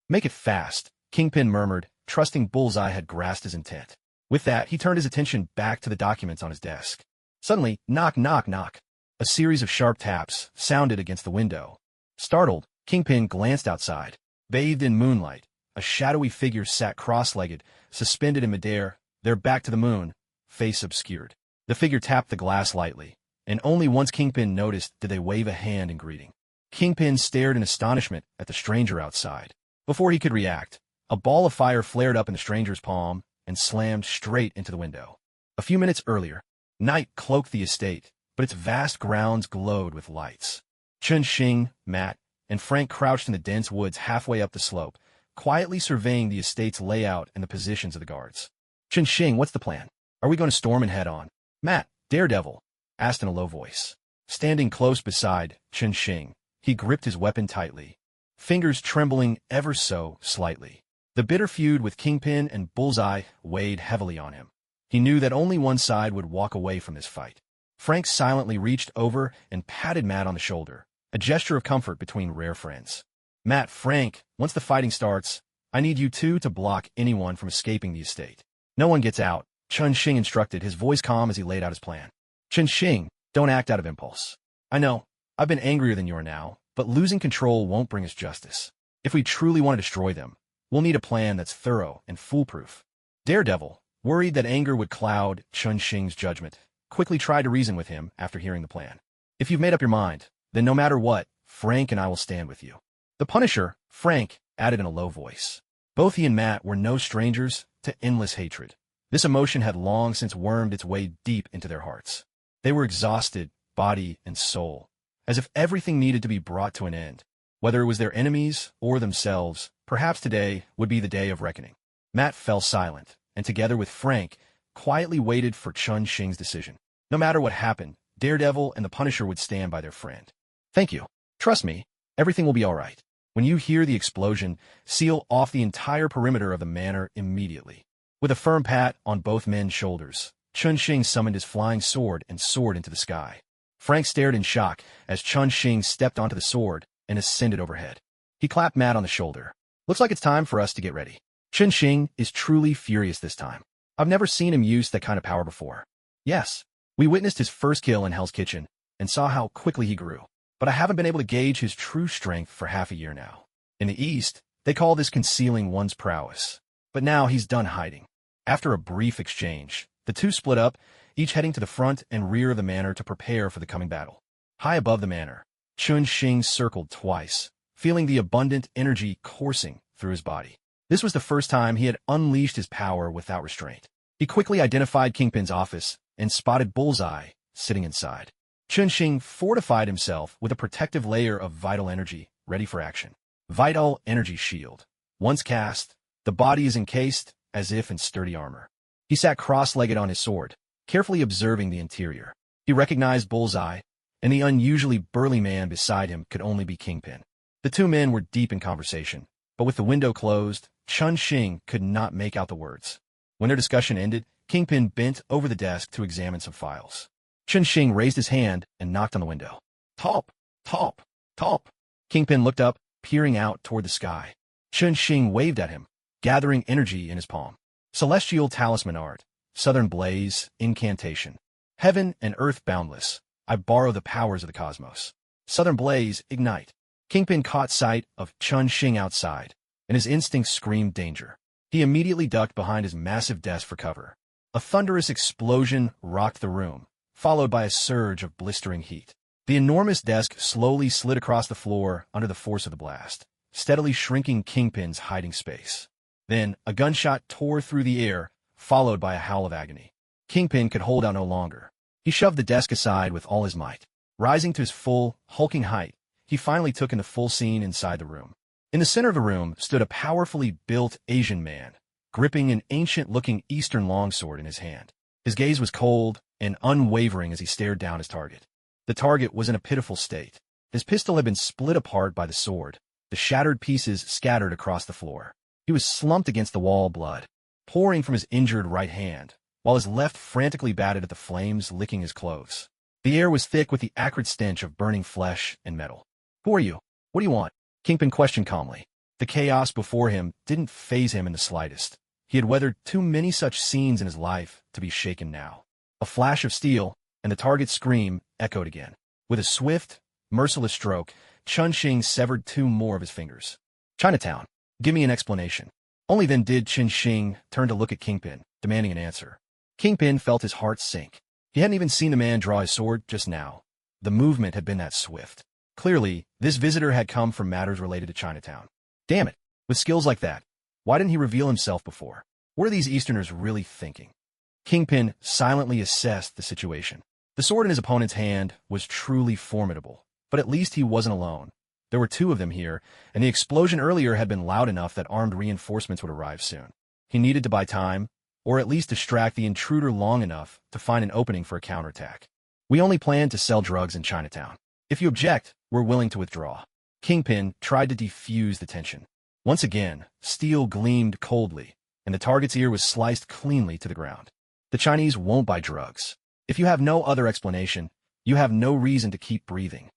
"Make it fast," Kingpin murmured, trusting Bullseye had grasped his intent. With that, he turned his attention back to the documents on his desk. Suddenly, knock, knock, knock. A series of sharp taps sounded against the window. Startled, Kingpin glanced outside. Bathed in moonlight, a shadowy figure sat cross-legged, suspended in midair, their back to the moon, face obscured. The figure tapped the glass lightly, and only once Kingpin noticed did they wave a hand in greeting. Kingpin stared in astonishment at the stranger outside. Before he could react, a ball of fire flared up in the stranger's palm and slammed straight into the window. A few minutes earlier, night cloaked the estate, but its vast grounds glowed with lights. Chun-Shing, Matt, and Frank crouched in the dense woods halfway up the slope, quietly surveying the estate's layout and the positions of the guards. "Chun-Shing, what's the plan? Are we going to storm and head on?" Matt, Daredevil, asked in a low voice. Standing close beside Chun-Shing, he gripped his weapon tightly, fingers trembling ever so slightly. The bitter feud with Kingpin and Bullseye weighed heavily on him. He knew that only one side would walk away from this fight. Frank silently reached over and patted Matt on the shoulder, a gesture of comfort between rare friends. "Matt, Frank, once the fighting starts, I need you two to block anyone from escaping the estate. No one gets out," Chun-Shing instructed, his voice calm as he laid out his plan. "Chun-Shing, don't act out of impulse. I know, I've been angrier than you are now, but losing control won't bring us justice. If we truly want to destroy them, we'll need a plan that's thorough and foolproof." Daredevil, worried that anger would cloud Chun-Shing's judgment, quickly tried to reason with him after hearing the plan. "If you've made up your mind, then no matter what, Frank and I will stand with you." The Punisher, Frank, added in a low voice. Both he and Matt were no strangers to endless hatred. This emotion had long since wormed its way deep into their hearts. They were exhausted, body and soul, as if everything needed to be brought to an end. Whether it was their enemies or themselves, perhaps today would be the day of reckoning. Matt fell silent, and together with Frank, quietly waited for Chun-Shing's decision. No matter what happened, Daredevil and the Punisher would stand by their friend. "Thank you. Trust me, everything will be all right. When you hear the explosion, seal off the entire perimeter of the manor immediately." With a firm pat on both men's shoulders, Chun-Shing summoned his flying sword and soared into the sky. Frank stared in shock as Chun-Shing stepped onto the sword and ascended overhead. He clapped Matt on the shoulder. "Looks like it's time for us to get ready." Chun-Shing is truly furious this time. I've never seen him use that kind of power before. Yes, we witnessed his first kill in Hell's Kitchen and saw how quickly he grew, but I haven't been able to gauge his true strength for half a year now. In the East, they call this concealing one's prowess. But now he's done hiding. After a brief exchange, the two split up, each heading to the front and rear of the manor to prepare for the coming battle. High above the manor, Chun-Shing circled twice, feeling the abundant energy coursing through his body. This was the first time he had unleashed his power without restraint. He quickly identified Kingpin's office and spotted Bullseye sitting inside. Chunxing fortified himself with a protective layer of vital energy, ready for action. Vital Energy Shield. Once cast, the body is encased as if in sturdy armor. He sat cross-legged on his sword, carefully observing the interior. He recognized Bullseye, and the unusually burly man beside him could only be Kingpin. The two men were deep in conversation, but with the window closed, Chunxing could not make out the words. When their discussion ended, Kingpin bent over the desk to examine some files. Chunxing raised his hand and knocked on the window. Top, top, top. Kingpin looked up, peering out toward the sky. Chunxing waved at him, gathering energy in his palm. Celestial Talisman Art, Southern Blaze, Incantation. Heaven and Earth Boundless, I borrow the powers of the cosmos. Southern Blaze, Ignite. Kingpin caught sight of Chunxing outside, and his instincts screamed danger. He immediately ducked behind his massive desk for cover. A thunderous explosion rocked the room, followed by a surge of blistering heat. The enormous desk slowly slid across the floor under the force of the blast, steadily shrinking Kingpin's hiding space. Then, a gunshot tore through the air, followed by a howl of agony. Kingpin could hold out no longer. He shoved the desk aside with all his might. Rising to his full, hulking height, he finally took in the full scene inside the room. In the center of the room stood a powerfully built Asian man, gripping an ancient-looking Eastern longsword in his hand. His gaze was cold and unwavering as he stared down his target. The target was in a pitiful state. His pistol had been split apart by the sword, the shattered pieces scattered across the floor. He was slumped against the wall, blood pouring from his injured right hand, while his left frantically batted at the flames licking his clothes. The air was thick with the acrid stench of burning flesh and metal. Who are you? What do you want? Kingpin questioned calmly. The chaos before him didn't faze him in the slightest. He had weathered too many such scenes in his life to be shaken now. A flash of steel, and the target's scream echoed again. With a swift, merciless stroke, Chunxing severed two more of his fingers. Chinatown, give me an explanation. Only then did Chunxing turn to look at Kingpin, demanding an answer. Kingpin felt his heart sink. He hadn't even seen the man draw his sword just now. The movement had been that swift. Clearly, this visitor had come from matters related to Chinatown. Damn it, with skills like that, why didn't he reveal himself before? What are these Easterners really thinking? Kingpin silently assessed the situation. The sword in his opponent's hand was truly formidable, but at least he wasn't alone. There were two of them here, and the explosion earlier had been loud enough that armed reinforcements would arrive soon. He needed to buy time, or at least distract the intruder long enough to find an opening for a counterattack. We only plan to sell drugs in Chinatown. If you object, we're willing to withdraw. Kingpin tried to defuse the tension. Once again, steel gleamed coldly, and the target's ear was sliced cleanly to the ground. The Chinese won't buy drugs. If you have no other explanation, you have no reason to keep breathing.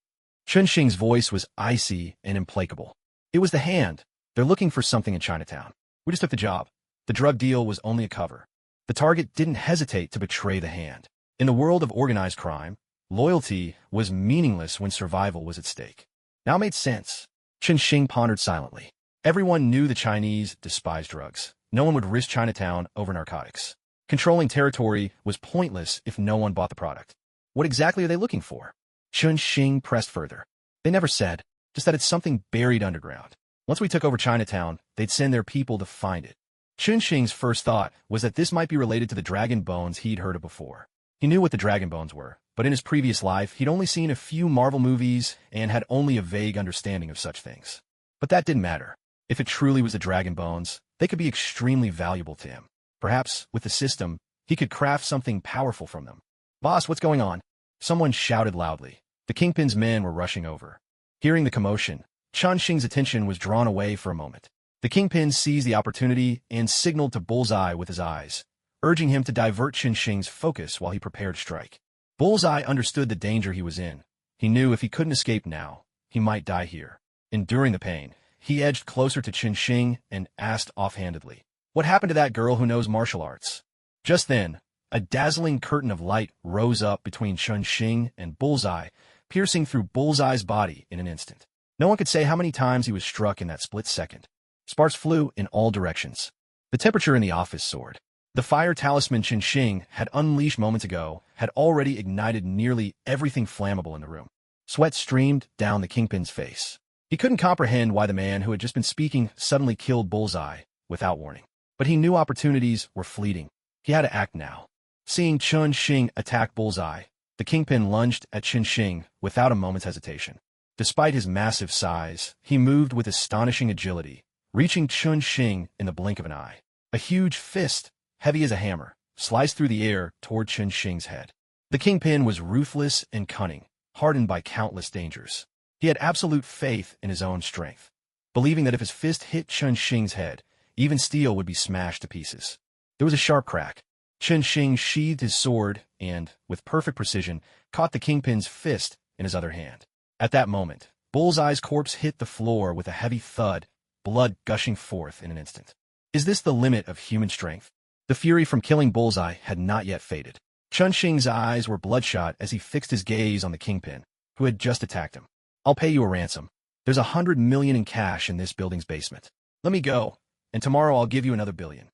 Chunxing's voice was icy and implacable. It was the hand. They're looking for something in Chinatown. We just took the job. The drug deal was only a cover. The target didn't hesitate to betray the hand. In the world of organized crime, loyalty was meaningless when survival was at stake. Now it made sense. Chunxing pondered silently. Everyone knew the Chinese despised drugs. No one would risk Chinatown over narcotics. Controlling territory was pointless if no one bought the product. What exactly are they looking for? Chunxing pressed further. They never said, just that it's something buried underground. Once we took over Chinatown, they'd send their people to find it. Chunxing's first thought was that this might be related to the dragon bones he'd heard of before. He knew what the dragon bones were, but in his previous life, he'd only seen a few Marvel movies and had only a vague understanding of such things. But that didn't matter. If it truly was the dragon bones, they could be extremely valuable to him. Perhaps, with the system, he could craft something powerful from them. Boss, what's going on? Someone shouted loudly. The Kingpin's men were rushing over. Hearing the commotion, Chunxing's attention was drawn away for a moment. The Kingpin seized the opportunity and signaled to Bullseye with his eyes, urging him to divert Chunxing's focus while he prepared to strike. Bullseye understood the danger he was in. He knew if he couldn't escape now, he might die here. Enduring the pain, he edged closer to Chunxing and asked offhandedly, "What happened to that girl who knows martial arts?" Just then, a dazzling curtain of light rose up between Chunxing and Bullseye, piercing through Bullseye's body in an instant. No one could say how many times he was struck in that split second. Sparks flew in all directions. The temperature in the office soared. The fire talisman Chunxing had unleashed moments ago had already ignited nearly everything flammable in the room. Sweat streamed down the Kingpin's face. He couldn't comprehend why the man who had just been speaking suddenly killed Bullseye, without warning. But he knew opportunities were fleeting. He had to act now. Seeing Chun Xing attack Bullseye, the kingpin lunged at Chun Xing without a moment's hesitation. Despite his massive size, he moved with astonishing agility, reaching Chun Xing in the blink of an eye. A huge fist, heavy as a hammer, sliced through the air toward Chun Xing's head. The kingpin was ruthless and cunning, hardened by countless dangers. He had absolute faith in his own strength, believing that if his fist hit Chun Xing's head, even steel would be smashed to pieces. There was a sharp crack. Chun Xing sheathed his sword and, with perfect precision, caught the kingpin's fist in his other hand. At that moment, Bullseye's corpse hit the floor with a heavy thud, blood gushing forth in an instant. Is this the limit of human strength? The fury from killing Bullseye had not yet faded. Chun Xing's eyes were bloodshot as he fixed his gaze on the kingpin, who had just attacked him. I'll pay you a ransom. There's 100 million in cash in this building's basement. Let me go, and tomorrow I'll give you another billion.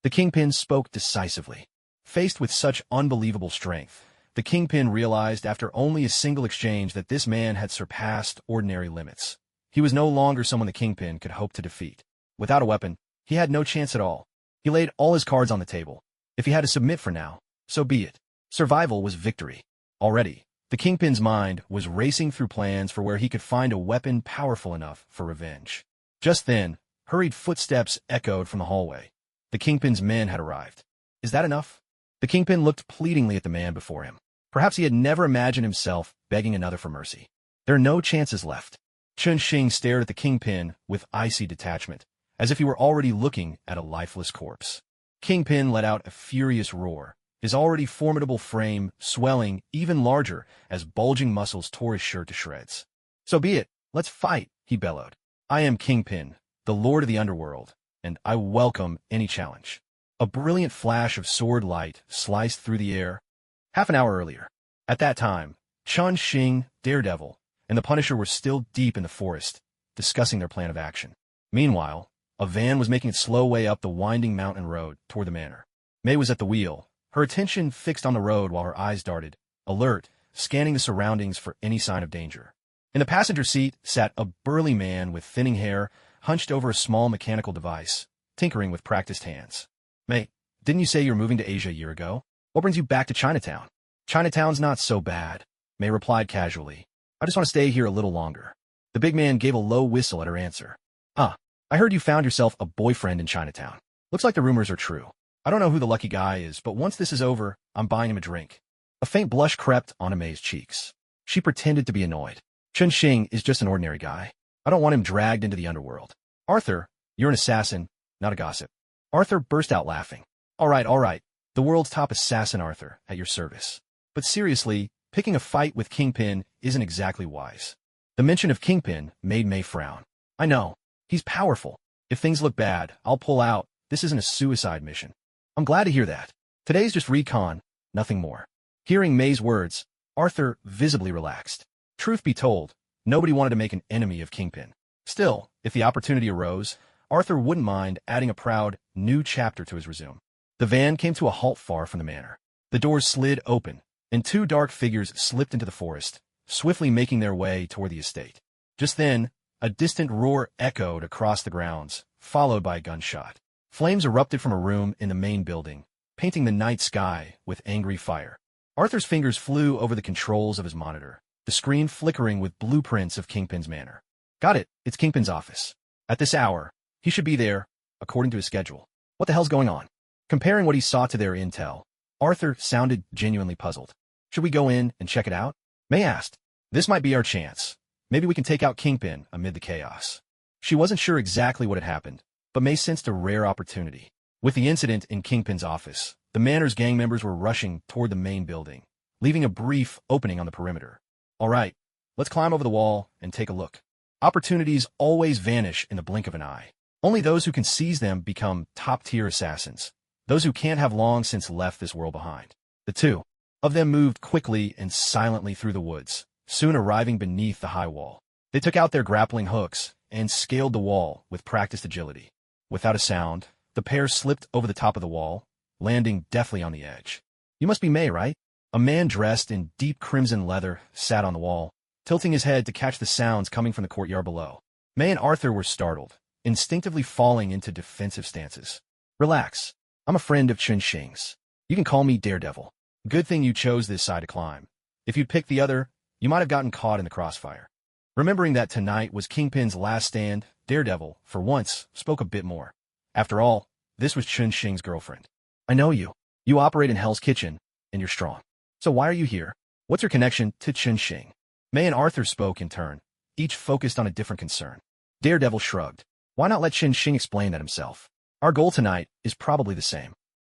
The kingpin spoke decisively. Faced with such unbelievable strength, the kingpin realized after only a single exchange that this man had surpassed ordinary limits. He was no longer someone the kingpin could hope to defeat. Without a weapon, he had no chance at all. He laid all his cards on the table. If he had to submit for now, so be it. Survival was victory. Already, the kingpin's mind was racing through plans for where he could find a weapon powerful enough for revenge. Just then, hurried footsteps echoed from the hallway. The kingpin's men had arrived. Is that enough? The kingpin looked pleadingly at the man before him. Perhaps he had never imagined himself begging another for mercy. There are no chances left. Chun Xing stared at the kingpin with icy detachment, as if he were already looking at a lifeless corpse. Kingpin let out a furious roar, his already formidable frame swelling even larger as bulging muscles tore his shirt to shreds. So be it, let's fight, he bellowed. I am Kingpin, the lord of the underworld, and I welcome any challenge. A brilliant flash of sword light sliced through the air. Half an hour earlier. At that time, Chun Xing, Daredevil, and the Punisher were still deep in the forest, discussing their plan of action. Meanwhile, a van was making its slow way up the winding mountain road toward the manor. May was at the wheel, her attention fixed on the road while her eyes darted, alert, scanning the surroundings for any sign of danger. In the passenger seat sat a burly man with thinning hair, hunched over a small mechanical device, tinkering with practiced hands. May, didn't you say you were moving to Asia a year ago? What brings you back to Chinatown? Chinatown's not so bad, May replied casually. I just want to stay here a little longer. The big man gave a low whistle at her answer. I heard you found yourself a boyfriend in Chinatown. Looks like the rumors are true. I don't know who the lucky guy is, but once this is over, I'm buying him a drink. A faint blush crept on May's cheeks. She pretended to be annoyed. Chun Xing is just an ordinary guy. I don't want him dragged into the underworld. Arthur, you're an assassin, not a gossip. Arthur burst out laughing. All right. The world's top assassin, Arthur, at your service. But seriously, picking a fight with Kingpin isn't exactly wise. The mention of Kingpin made May frown. I know. He's powerful. If things look bad, I'll pull out. This isn't a suicide mission. I'm glad to hear that. Today's just recon, nothing more. Hearing May's words, Arthur visibly relaxed. Truth be told, nobody wanted to make an enemy of Kingpin. Still, if the opportunity arose, Arthur wouldn't mind adding a proud new chapter to his resume. The van came to a halt far from the manor. The doors slid open, and two dark figures slipped into the forest, swiftly making their way toward the estate. Just then, a distant roar echoed across the grounds, followed by a gunshot. Flames erupted from a room in the main building, painting the night sky with angry fire. Arthur's fingers flew over the controls of his monitor, the screen flickering with blueprints of Kingpin's manor. Got it, it's Kingpin's office. At this hour, he should be there, according to his schedule. What the hell's going on? Comparing what he saw to their intel, Arthur sounded genuinely puzzled. Should we go in and check it out? May asked. This might be our chance. Maybe we can take out Kingpin amid the chaos. She wasn't sure exactly what had happened, but May sensed a rare opportunity. With the incident in Kingpin's office, the manor's gang members were rushing toward the main building, leaving a brief opening on the perimeter. All right, let's climb over the wall and take a look. Opportunities always vanish in the blink of an eye. Only those who can seize them become top-tier assassins. Those who can't have long since left this world behind. The two of them moved quickly and silently through the woods, soon arriving beneath the high wall. They took out their grappling hooks and scaled the wall with practiced agility. Without a sound, the pair slipped over the top of the wall, landing deftly on the edge. You must be May, right? A man dressed in deep crimson leather sat on the wall, tilting his head to catch the sounds coming from the courtyard below. May and Arthur were startled, instinctively falling into defensive stances. Relax. I'm a friend of Chun Xing's. You can call me Daredevil. Good thing you chose this side to climb. If you'd picked the other, you might have gotten caught in the crossfire. Remembering that tonight was Kingpin's last stand, Daredevil, for once, spoke a bit more. After all, this was Chun Xing's girlfriend. I know you. You operate in Hell's Kitchen, and you're strong. So why are you here? What's your connection to Chun Xing? May and Arthur spoke in turn, each focused on a different concern. Daredevil shrugged. Why not let Chun Xing explain that himself? Our goal tonight is probably the same.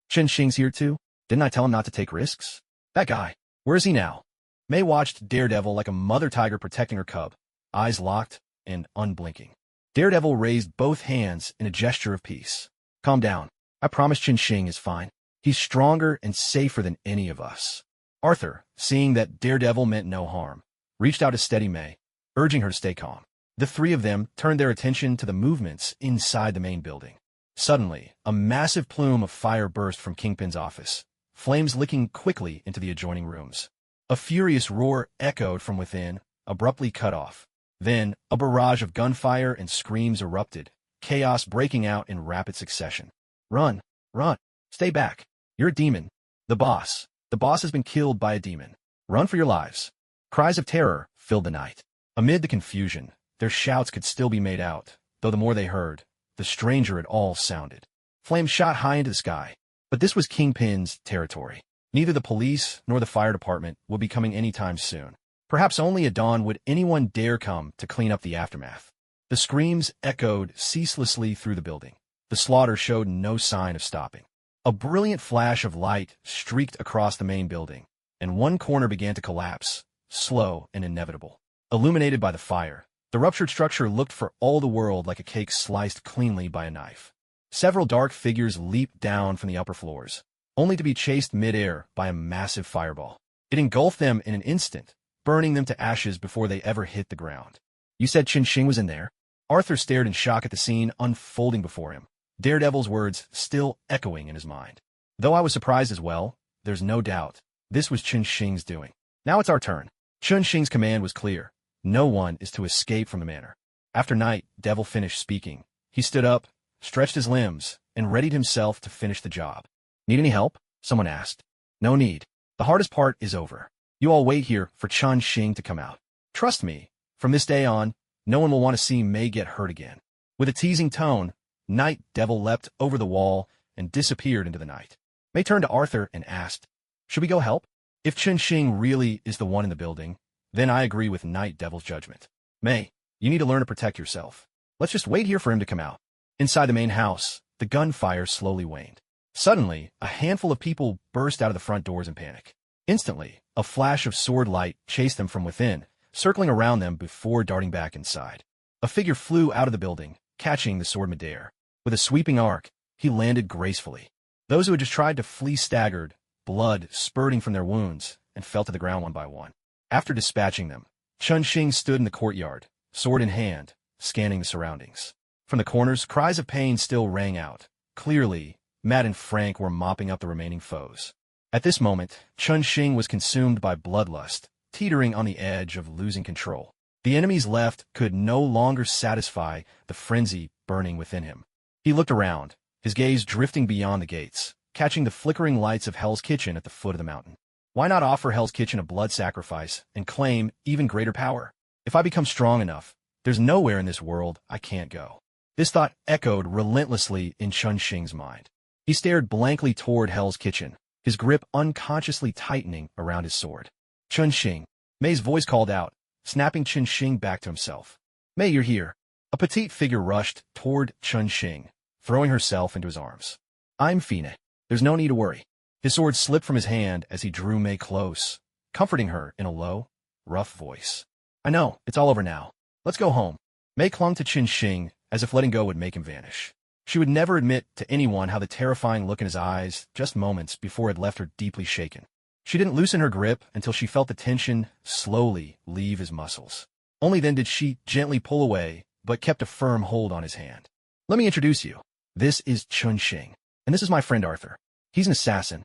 Chun Xing's here too? Didn't I tell him not to take risks? That guy. Where is he now? May watched Daredevil like a mother tiger protecting her cub, eyes locked and unblinking. Daredevil raised both hands in a gesture of peace. Calm down. I promise Chun Xing is fine. He's stronger and safer than any of us. Arthur, seeing that Daredevil meant no harm, reached out to steady May, urging her to stay calm. The three of them turned their attention to the movements inside the main building. Suddenly, a massive plume of fire burst from Kingpin's office, flames licking quickly into the adjoining rooms. A furious roar echoed from within, abruptly cut off. Then, a barrage of gunfire and screams erupted, chaos breaking out in rapid succession. Run! Run! Stay back! You're a demon. The boss has been killed by a demon. Run for your lives. Cries of terror filled the night. Amid the confusion, their shouts could still be made out, though the more they heard, the stranger it all sounded. Flames shot high into the sky. But this was Kingpin's territory. Neither the police nor the fire department would be coming anytime soon. Perhaps only at dawn would anyone dare come to clean up the aftermath. The screams echoed ceaselessly through the building. The slaughter showed no sign of stopping. A brilliant flash of light streaked across the main building, and one corner began to collapse, slow and inevitable. Illuminated by the fire, the ruptured structure looked for all the world like a cake sliced cleanly by a knife. Several dark figures leaped down from the upper floors, only to be chased mid-air by a massive fireball. It engulfed them in an instant, burning them to ashes before they ever hit the ground. You said Chun Xing was in there? Arthur stared in shock at the scene unfolding before him, Daredevil's words still echoing in his mind. Though I was surprised as well, there's no doubt this was Chun Xing's doing. Now it's our turn. Chun Xing's command was clear. No one is to escape from the manor. After Night Devil finished speaking, he stood up, stretched his limbs, and readied himself to finish the job. Need any help? Someone asked. No need. The hardest part is over. You all wait here for Chun Xing to come out. Trust me, from this day on, no one will want to see May get hurt again. With a teasing tone, Night Devil leapt over the wall and disappeared into the night. May turned to Arthur and asked, should we go help? If Chun Xing really is the one in the building, then I agree with Night Devil's judgment. May, you need to learn to protect yourself. Let's just wait here for him to come out. Inside the main house, the gunfire slowly waned. Suddenly, a handful of people burst out of the front doors in panic. Instantly, a flash of sword light chased them from within, circling around them before darting back inside. A figure flew out of the building, catching the sword midair. With a sweeping arc, he landed gracefully. Those who had just tried to flee staggered, blood spurting from their wounds, and fell to the ground one by one. After dispatching them, Chun Xing stood in the courtyard, sword in hand, scanning the surroundings. From the corners, cries of pain still rang out. Clearly, Matt and Frank were mopping up the remaining foes. At this moment, Chun Xing was consumed by bloodlust, teetering on the edge of losing control. The enemies left could no longer satisfy the frenzy burning within him. He looked around, his gaze drifting beyond the gates, catching the flickering lights of Hell's Kitchen at the foot of the mountain. Why not offer Hell's Kitchen a blood sacrifice and claim even greater power? If I become strong enough, there's nowhere in this world I can't go. This thought echoed relentlessly in Chun Xing's mind. He stared blankly toward Hell's Kitchen, his grip unconsciously tightening around his sword. Chun Xing. May's voice called out, snapping Chun Xing back to himself. May, you're here. A petite figure rushed toward Chun Xing, throwing herself into his arms. I'm Fina. There's no need to worry. His sword slipped from his hand as he drew May close, comforting her in a low, rough voice. I know, it's all over now. Let's go home. May clung to Chun Xing as if letting go would make him vanish. She would never admit to anyone how the terrifying look in his eyes just moments before had left her deeply shaken. She didn't loosen her grip until she felt the tension slowly leave his muscles. Only then did she gently pull away, but kept a firm hold on his hand. Let me introduce you. This is Chun Xing, and this is my friend Arthur. He's an assassin.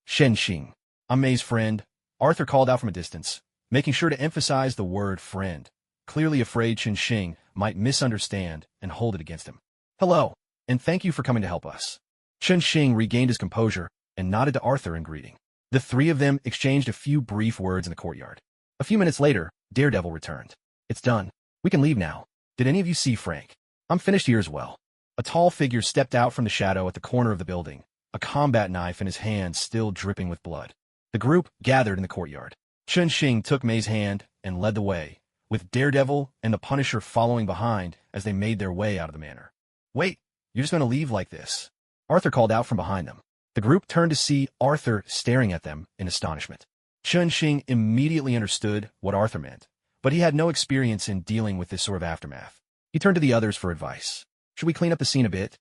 Shen Xing. I'm May's friend, Arthur called out from a distance, making sure to emphasize the word friend. clearly afraid Chun-Shing might misunderstand and hold it against him. Hello, and thank you for coming to help us. Chun-Shing regained his composure and nodded to Arthur in greeting. The three of them exchanged a few brief words in the courtyard. A few minutes later, Daredevil returned. It's done. We can leave now. Did any of you see Frank? I'm finished here as well. A tall figure stepped out from the shadow at the corner of the building, a combat knife in his hand still dripping with blood. The group gathered in the courtyard. Chun-Shing took Mei's hand and led the way, with Daredevil and the Punisher following behind as they made their way out of the manor. Wait, you're just going to leave like this? Arthur called out from behind them. The group turned to see Arthur staring at them in astonishment. Chun-Shing immediately understood what Arthur meant, but he had no experience in dealing with this sort of aftermath. He turned to the others for advice. Should we clean up the scene a bit?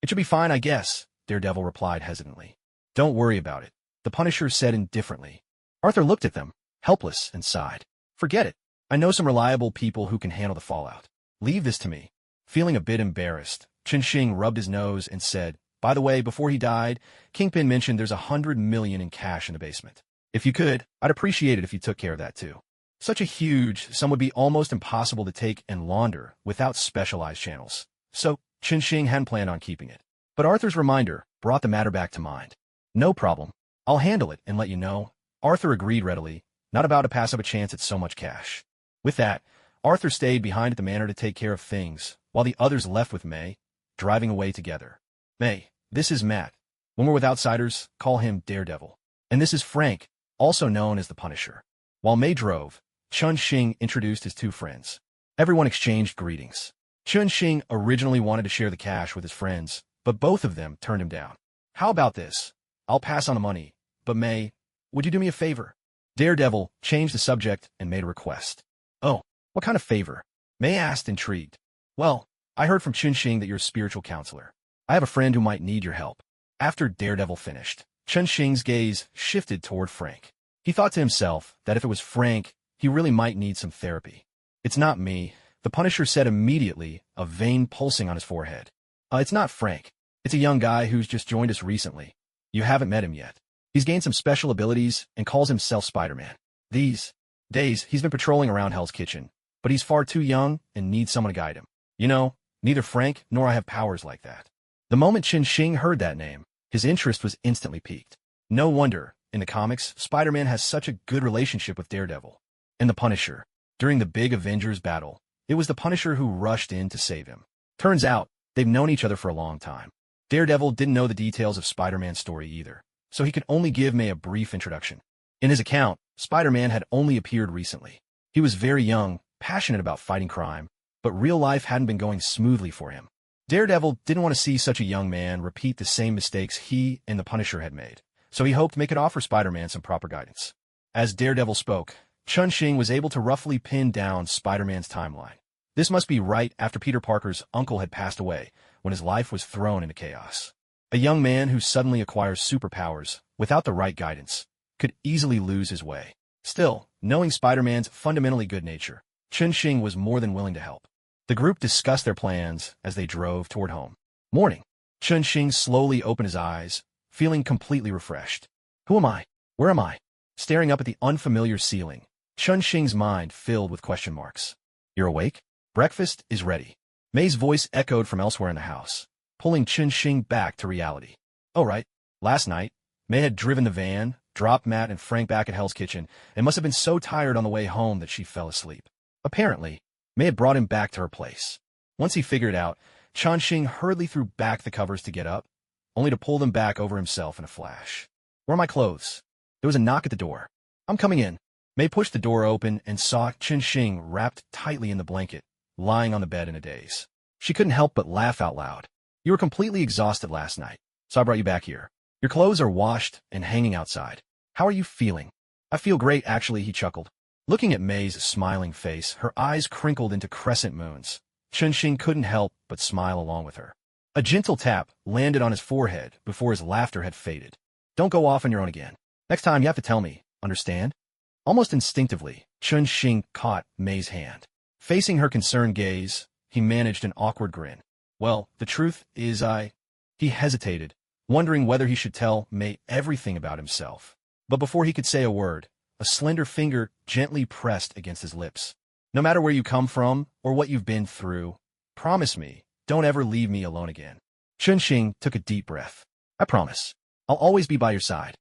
It should be fine, I guess, Daredevil replied hesitantly. Don't worry about it, the Punisher said indifferently. Arthur looked at them, helpless, and sighed. Forget it. I know some reliable people who can handle the fallout. Leave this to me. Feeling a bit embarrassed, Chun-Shing rubbed his nose and said, by the way, before he died, Kingpin mentioned there's $100 million in cash in the basement. If you could, I'd appreciate it if you took care of that too. Such a huge sum would be almost impossible to take and launder without specialized channels. So, Chun-Shing hadn't planned on keeping it. But Arthur's reminder brought the matter back to mind. No problem. I'll handle it and let you know. Arthur agreed readily, not about to pass up a chance at so much cash. With that, Arthur stayed behind at the manor to take care of things, while the others left with Mei, driving away together. Mei, this is Matt. When we're with outsiders, call him Daredevil. And this is Frank, also known as the Punisher. While Mei drove, Chun-Shing introduced his two friends. Everyone exchanged greetings. Chun-Shing originally wanted to share the cash with his friends, but both of them turned him down. How about this? I'll pass on the money, but Mei, would you do me a favor? Daredevil changed the subject and made a request. Oh, what kind of favor? Mei asked, intrigued. Well, I heard from Chun-Shing that you're a spiritual counselor. I have a friend who might need your help. After Daredevil finished, Chun-Shing's gaze shifted toward Frank. He thought to himself that if it was Frank, he really might need some therapy. It's not me, the Punisher said immediately, a vein pulsing on his forehead. It's not Frank. It's a young guy who's just joined us recently. You haven't met him yet. He's gained some special abilities and calls himself Spider-Man. These days, he's been patrolling around Hell's Kitchen, but he's far too young and needs someone to guide him. You know, neither Frank nor I have powers like that. The moment Chun-Shing heard that name, his interest was instantly piqued. No wonder, in the comics, Spider-Man has such a good relationship with Daredevil. And the Punisher. During the big Avengers battle, it was the Punisher who rushed in to save him. Turns out, they've known each other for a long time. Daredevil didn't know the details of Spider-Man's story either, so he could only give Mei a brief introduction. In his account, Spider-Man had only appeared recently. He was very young, passionate about fighting crime, but real life hadn't been going smoothly for him. Daredevil didn't want to see such a young man repeat the same mistakes he and the Punisher had made, so he hoped Mei could offer Spider-Man some proper guidance. As Daredevil spoke, Chun-Shing was able to roughly pin down Spider-Man's timeline. This must be right after Peter Parker's uncle had passed away, when his life was thrown into chaos. A young man who suddenly acquires superpowers without the right guidance could easily lose his way. Still, knowing Spider-Man's fundamentally good nature, Chun-Shing was more than willing to help. The group discussed their plans as they drove toward home. Morning. Chun-Shing slowly opened his eyes, feeling completely refreshed. Who am I? Where am I? Staring up at the unfamiliar ceiling, Chun-Shing's mind filled with question marks. You're awake? Breakfast is ready. Mei's voice echoed from elsewhere in the house, pulling Chun-Shing back to reality. Oh right, last night, Mei had driven the van, dropped Matt and Frank back at Hell's Kitchen, and must have been so tired on the way home that she fell asleep. Apparently, Mei had brought him back to her place. Once he figured it out, Chun-Shing hurriedly threw back the covers to get up, only to pull them back over himself in a flash. Where are my clothes? There was a knock at the door. I'm coming in. Mei pushed the door open and saw Chun-Shing wrapped tightly in the blanket, lying on the bed in a daze. She couldn't help but laugh out loud. You were completely exhausted last night, so I brought you back here. Your clothes are washed and hanging outside. How are you feeling? I feel great, actually, he chuckled. Looking at Mei's smiling face, her eyes crinkled into crescent moons. Chun-Shing couldn't help but smile along with her. A gentle tap landed on his forehead before his laughter had faded. Don't go off on your own again. Next time you have to tell me, understand? Almost instinctively, Chun-Shing caught Mei's hand. Facing her concerned gaze, he managed an awkward grin. Well, the truth is He hesitated, wondering whether he should tell Mei everything about himself. But before he could say a word, a slender finger gently pressed against his lips. No matter where you come from or what you've been through, promise me, don't ever leave me alone again. Chunxing took a deep breath. I promise. I'll always be by your side.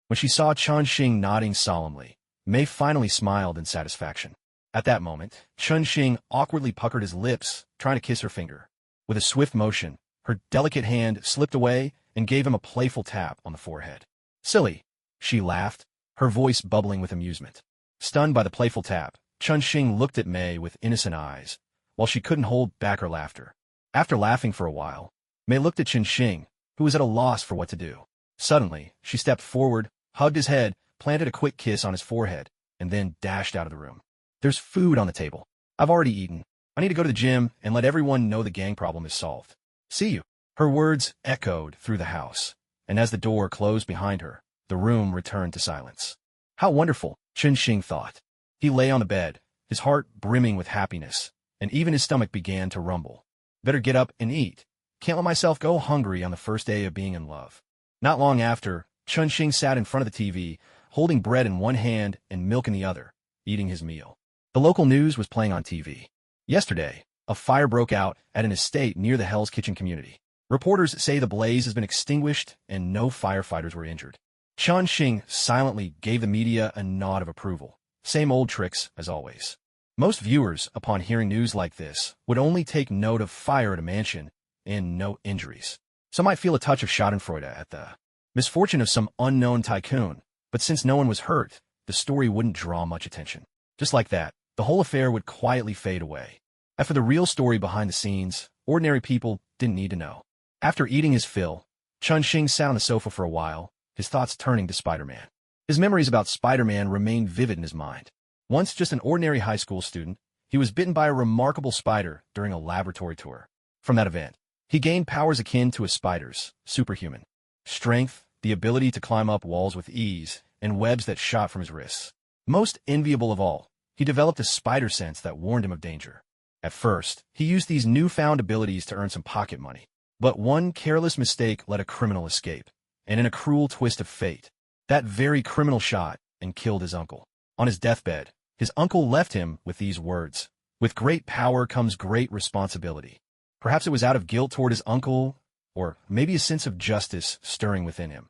When she saw Chunxing nodding solemnly, Mei finally smiled in satisfaction. At that moment, Chunxing awkwardly puckered his lips, trying to kiss her finger. With a swift motion, her delicate hand slipped away and gave him a playful tap on the forehead. Silly, she laughed, her voice bubbling with amusement. Stunned by the playful tap, Chunxing looked at Mei with innocent eyes, while she couldn't hold back her laughter. After laughing for a while, Mei looked at Chunxing, who was at a loss for what to do. Suddenly, she stepped forward, hugged his head, planted a quick kiss on his forehead, and then dashed out of the room. There's food on the table. I've already eaten. I need to go to the gym and let everyone know the gang problem is solved. See you. Her words echoed through the house, and as the door closed behind her, the room returned to silence. How wonderful, Chunxing thought. He lay on the bed, his heart brimming with happiness, and even his stomach began to rumble. Better get up and eat. Can't let myself go hungry on the first day of being in love. Not long after, Chunxing sat in front of the TV, holding bread in one hand and milk in the other, eating his meal. The local news was playing on TV. Yesterday, a fire broke out at an estate near the Hell's Kitchen community. Reporters say the blaze has been extinguished and no firefighters were injured. Chunxing silently gave the media a nod of approval. Same old tricks as always. Most viewers, upon hearing news like this, would only take note of fire at a mansion and no injuries. Some might feel a touch of schadenfreude at the misfortune of some unknown tycoon, but since no one was hurt, the story wouldn't draw much attention. Just like that, the whole affair would quietly fade away. As for the real story behind the scenes, ordinary people didn't need to know. After eating his fill, Chunxing sat on the sofa for a while, his thoughts turning to Spider-Man. His memories about Spider-Man remained vivid in his mind. Once just an ordinary high school student, he was bitten by a remarkable spider during a laboratory tour. From that event, he gained powers akin to a spider's, superhuman strength, the ability to climb up walls with ease, and webs that shot from his wrists. Most enviable of all, he developed a spider sense that warned him of danger. At first, he used these newfound abilities to earn some pocket money. But one careless mistake let a criminal escape, and in a cruel twist of fate, that very criminal shot and killed his uncle. On his deathbed, his uncle left him with these words: "With great power comes great responsibility." Perhaps it was out of guilt toward his uncle, or maybe a sense of justice stirring within him.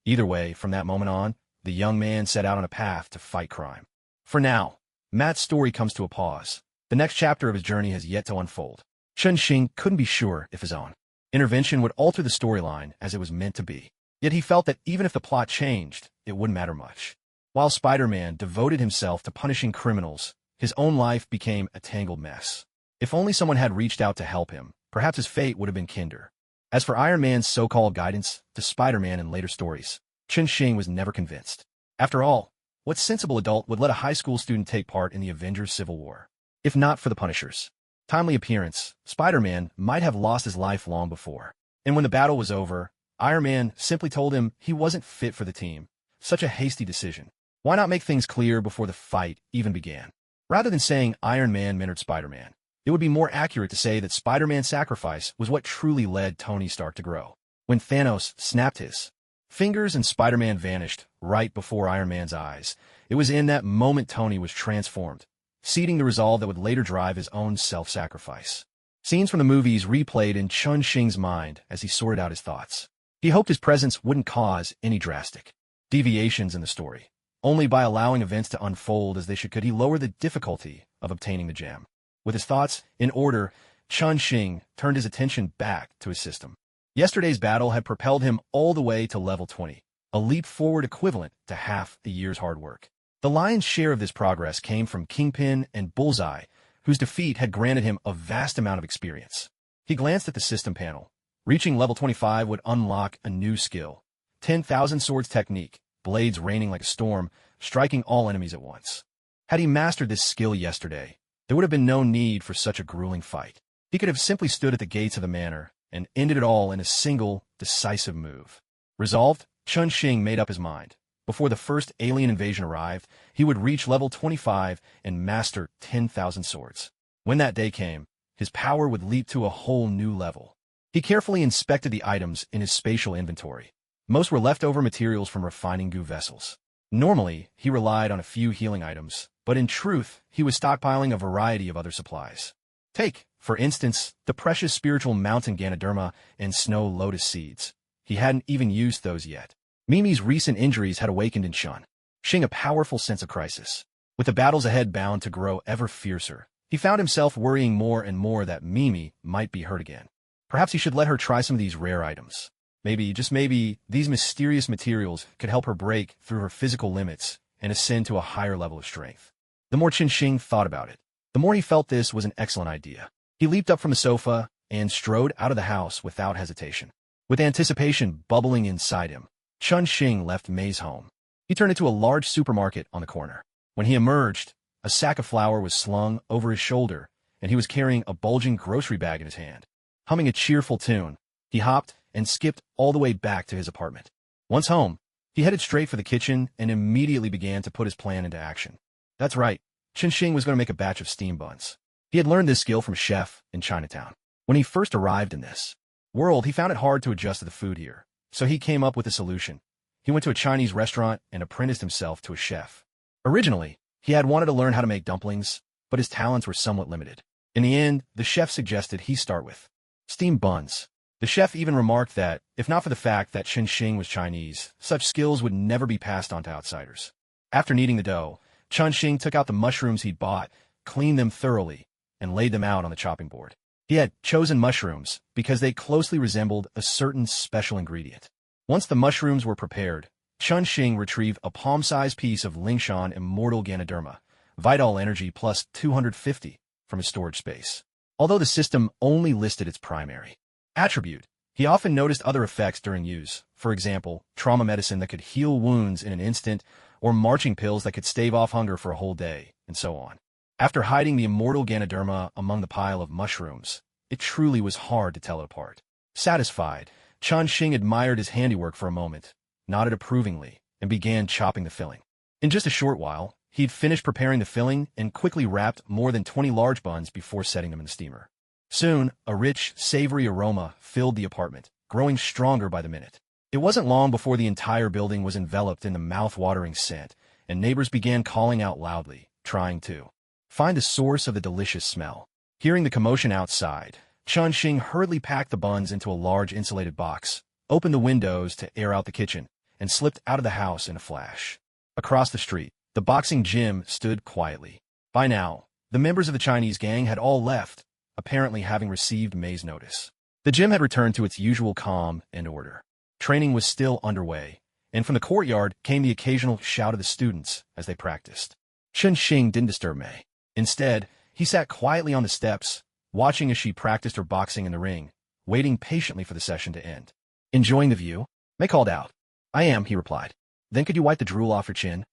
Either way, from that moment on, the young man set out on a path to fight crime. For now, Matt's story comes to a pause. The next chapter of his journey has yet to unfold. Chunxing couldn't be sure if his own intervention would alter the storyline as it was meant to be. Yet he felt that even if the plot changed, it wouldn't matter much. While Spider-Man devoted himself to punishing criminals, his own life became a tangled mess. If only someone had reached out to help him, perhaps his fate would have been kinder. As for Iron Man's so-called guidance to Spider-Man in later stories, Chunxing was never convinced. After all, what sensible adult would let a high school student take part in the Avengers Civil War? If not for the Punisher's timely appearance, Spider-Man might have lost his life long before. And when the battle was over, Iron Man simply told him he wasn't fit for the team. Such a hasty decision. Why not make things clear before the fight even began? Rather than saying Iron Man mentored Spider-Man, it would be more accurate to say that Spider-Man's sacrifice was what truly led Tony Stark to grow. When Thanos snapped his fingers and Spider-Man vanished right before Iron Man's eyes, it was in that moment Tony was transformed, seeding the resolve that would later drive his own self-sacrifice. Scenes from the movies replayed in Chunxing's mind as he sorted out his thoughts. He hoped his presence wouldn't cause any drastic deviations in the story. Only by allowing events to unfold as they should could he lower the difficulty of obtaining the gem. With his thoughts in order, Chunxing turned his attention back to his system. Yesterday's battle had propelled him all the way to level 20, a leap forward equivalent to half a year's hard work. The lion's share of this progress came from Kingpin and Bullseye, whose defeat had granted him a vast amount of experience. He glanced at the system panel. Reaching level 25 would unlock a new skill: 10,000 swords technique, blades raining like a storm, striking all enemies at once. Had he mastered this skill yesterday, there would have been no need for such a grueling fight. He could have simply stood at the gates of the manor and ended it all in a single, decisive move. Resolved, Chunxing made up his mind. Before the first alien invasion arrived, he would reach level 25 and master 10,000 swords. When that day came, his power would leap to a whole new level. He carefully inspected the items in his spatial inventory. Most were leftover materials from refining goo vessels. Normally, he relied on a few healing items, but in truth, he was stockpiling a variety of other supplies. Take, for instance, the precious spiritual mountain Ganoderma and snow lotus seeds. He hadn't even used those yet. Mimi's recent injuries had awakened in Chun Xing a powerful sense of crisis. With the battles ahead bound to grow ever fiercer, he found himself worrying more and more that Mimi might be hurt again. Perhaps he should let her try some of these rare items. Maybe, just maybe, these mysterious materials could help her break through her physical limits and ascend to a higher level of strength. The more Qin Xing thought about it, the more he felt this was an excellent idea. He leaped up from the sofa and strode out of the house without hesitation. With anticipation bubbling inside him, Qin Xing left Mei's home. He turned into a large supermarket on the corner. When he emerged, a sack of flour was slung over his shoulder, and he was carrying a bulging grocery bag in his hand. Humming a cheerful tune, he hopped and skipped all the way back to his apartment. Once home, he headed straight for the kitchen and immediately began to put his plan into action. That's right, Qin Xing was going to make a batch of steamed buns. He had learned this skill from a chef in Chinatown. When he first arrived in this world, he found it hard to adjust to the food here, so he came up with a solution. He went to a Chinese restaurant and apprenticed himself to a chef. Originally, he had wanted to learn how to make dumplings, but his talents were somewhat limited. In the end, the chef suggested he start with steamed buns. The chef even remarked that, if not for the fact that Qin Xing was Chinese, such skills would never be passed on to outsiders. After kneading the dough, Qin Xing took out the mushrooms he'd bought, cleaned them thoroughly, and laid them out on the chopping board. He had chosen mushrooms because they closely resembled a certain special ingredient. Once the mushrooms were prepared, Qin Xing retrieved a palm-sized piece of Lingshan Immortal Ganoderma, Vital Energy plus 250, from his storage space. Although the system only listed its primary attribute, he often noticed other effects during use, for example, trauma medicine that could heal wounds in an instant, or marching pills that could stave off hunger for a whole day, and so on. After hiding the Immortal Ganoderma among the pile of mushrooms, it truly was hard to tell it apart. Satisfied, Qin Xing admired his handiwork for a moment, nodded approvingly, and began chopping the filling. In just a short while, he'd finished preparing the filling and quickly wrapped more than 20 large buns before setting them in the steamer. Soon, a rich, savory aroma filled the apartment, growing stronger by the minute. It wasn't long before the entire building was enveloped in the mouth-watering scent, and neighbors began calling out loudly, trying to find the source of the delicious smell. Hearing the commotion outside, Qin Xing hurriedly packed the buns into a large insulated box, opened the windows to air out the kitchen, and slipped out of the house in a flash. Across the street, the boxing gym stood quietly. By now, the members of the Chinese gang had all left, apparently having received Mei's notice. The gym had returned to its usual calm and order. Training was still underway, and from the courtyard came the occasional shout of the students as they practiced. Qin Xing didn't disturb Mei. Instead, he sat quietly on the steps, watching as she practiced her boxing in the ring, waiting patiently for the session to end. Enjoying the view? Mei called out. I am, he replied. Then could you wipe the drool off your chin?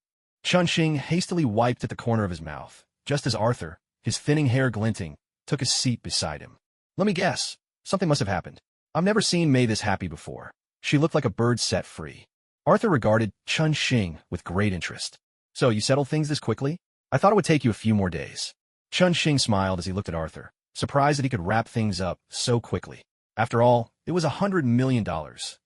Qin Xing hastily wiped at the corner of his mouth, just as Arthur, his thinning hair glinting, took a seat beside him. Let me guess. Something must have happened. I've never seen Mei this happy before. She looked like a bird set free. Arthur regarded Qin Xing with great interest. So you settled things this quickly? I thought it would take you a few more days. Qin Xing smiled as he looked at Arthur, surprised that he could wrap things up so quickly. After all, it was $100 million.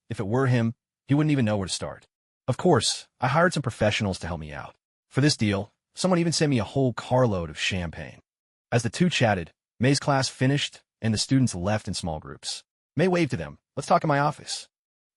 If it were him, he wouldn't even know where to start. Of course, I hired some professionals to help me out. For this deal, someone even sent me a whole carload of champagne. As the two chatted, Mei's class finished, and the students left in small groups. Mei waved to them. Let's talk in my office.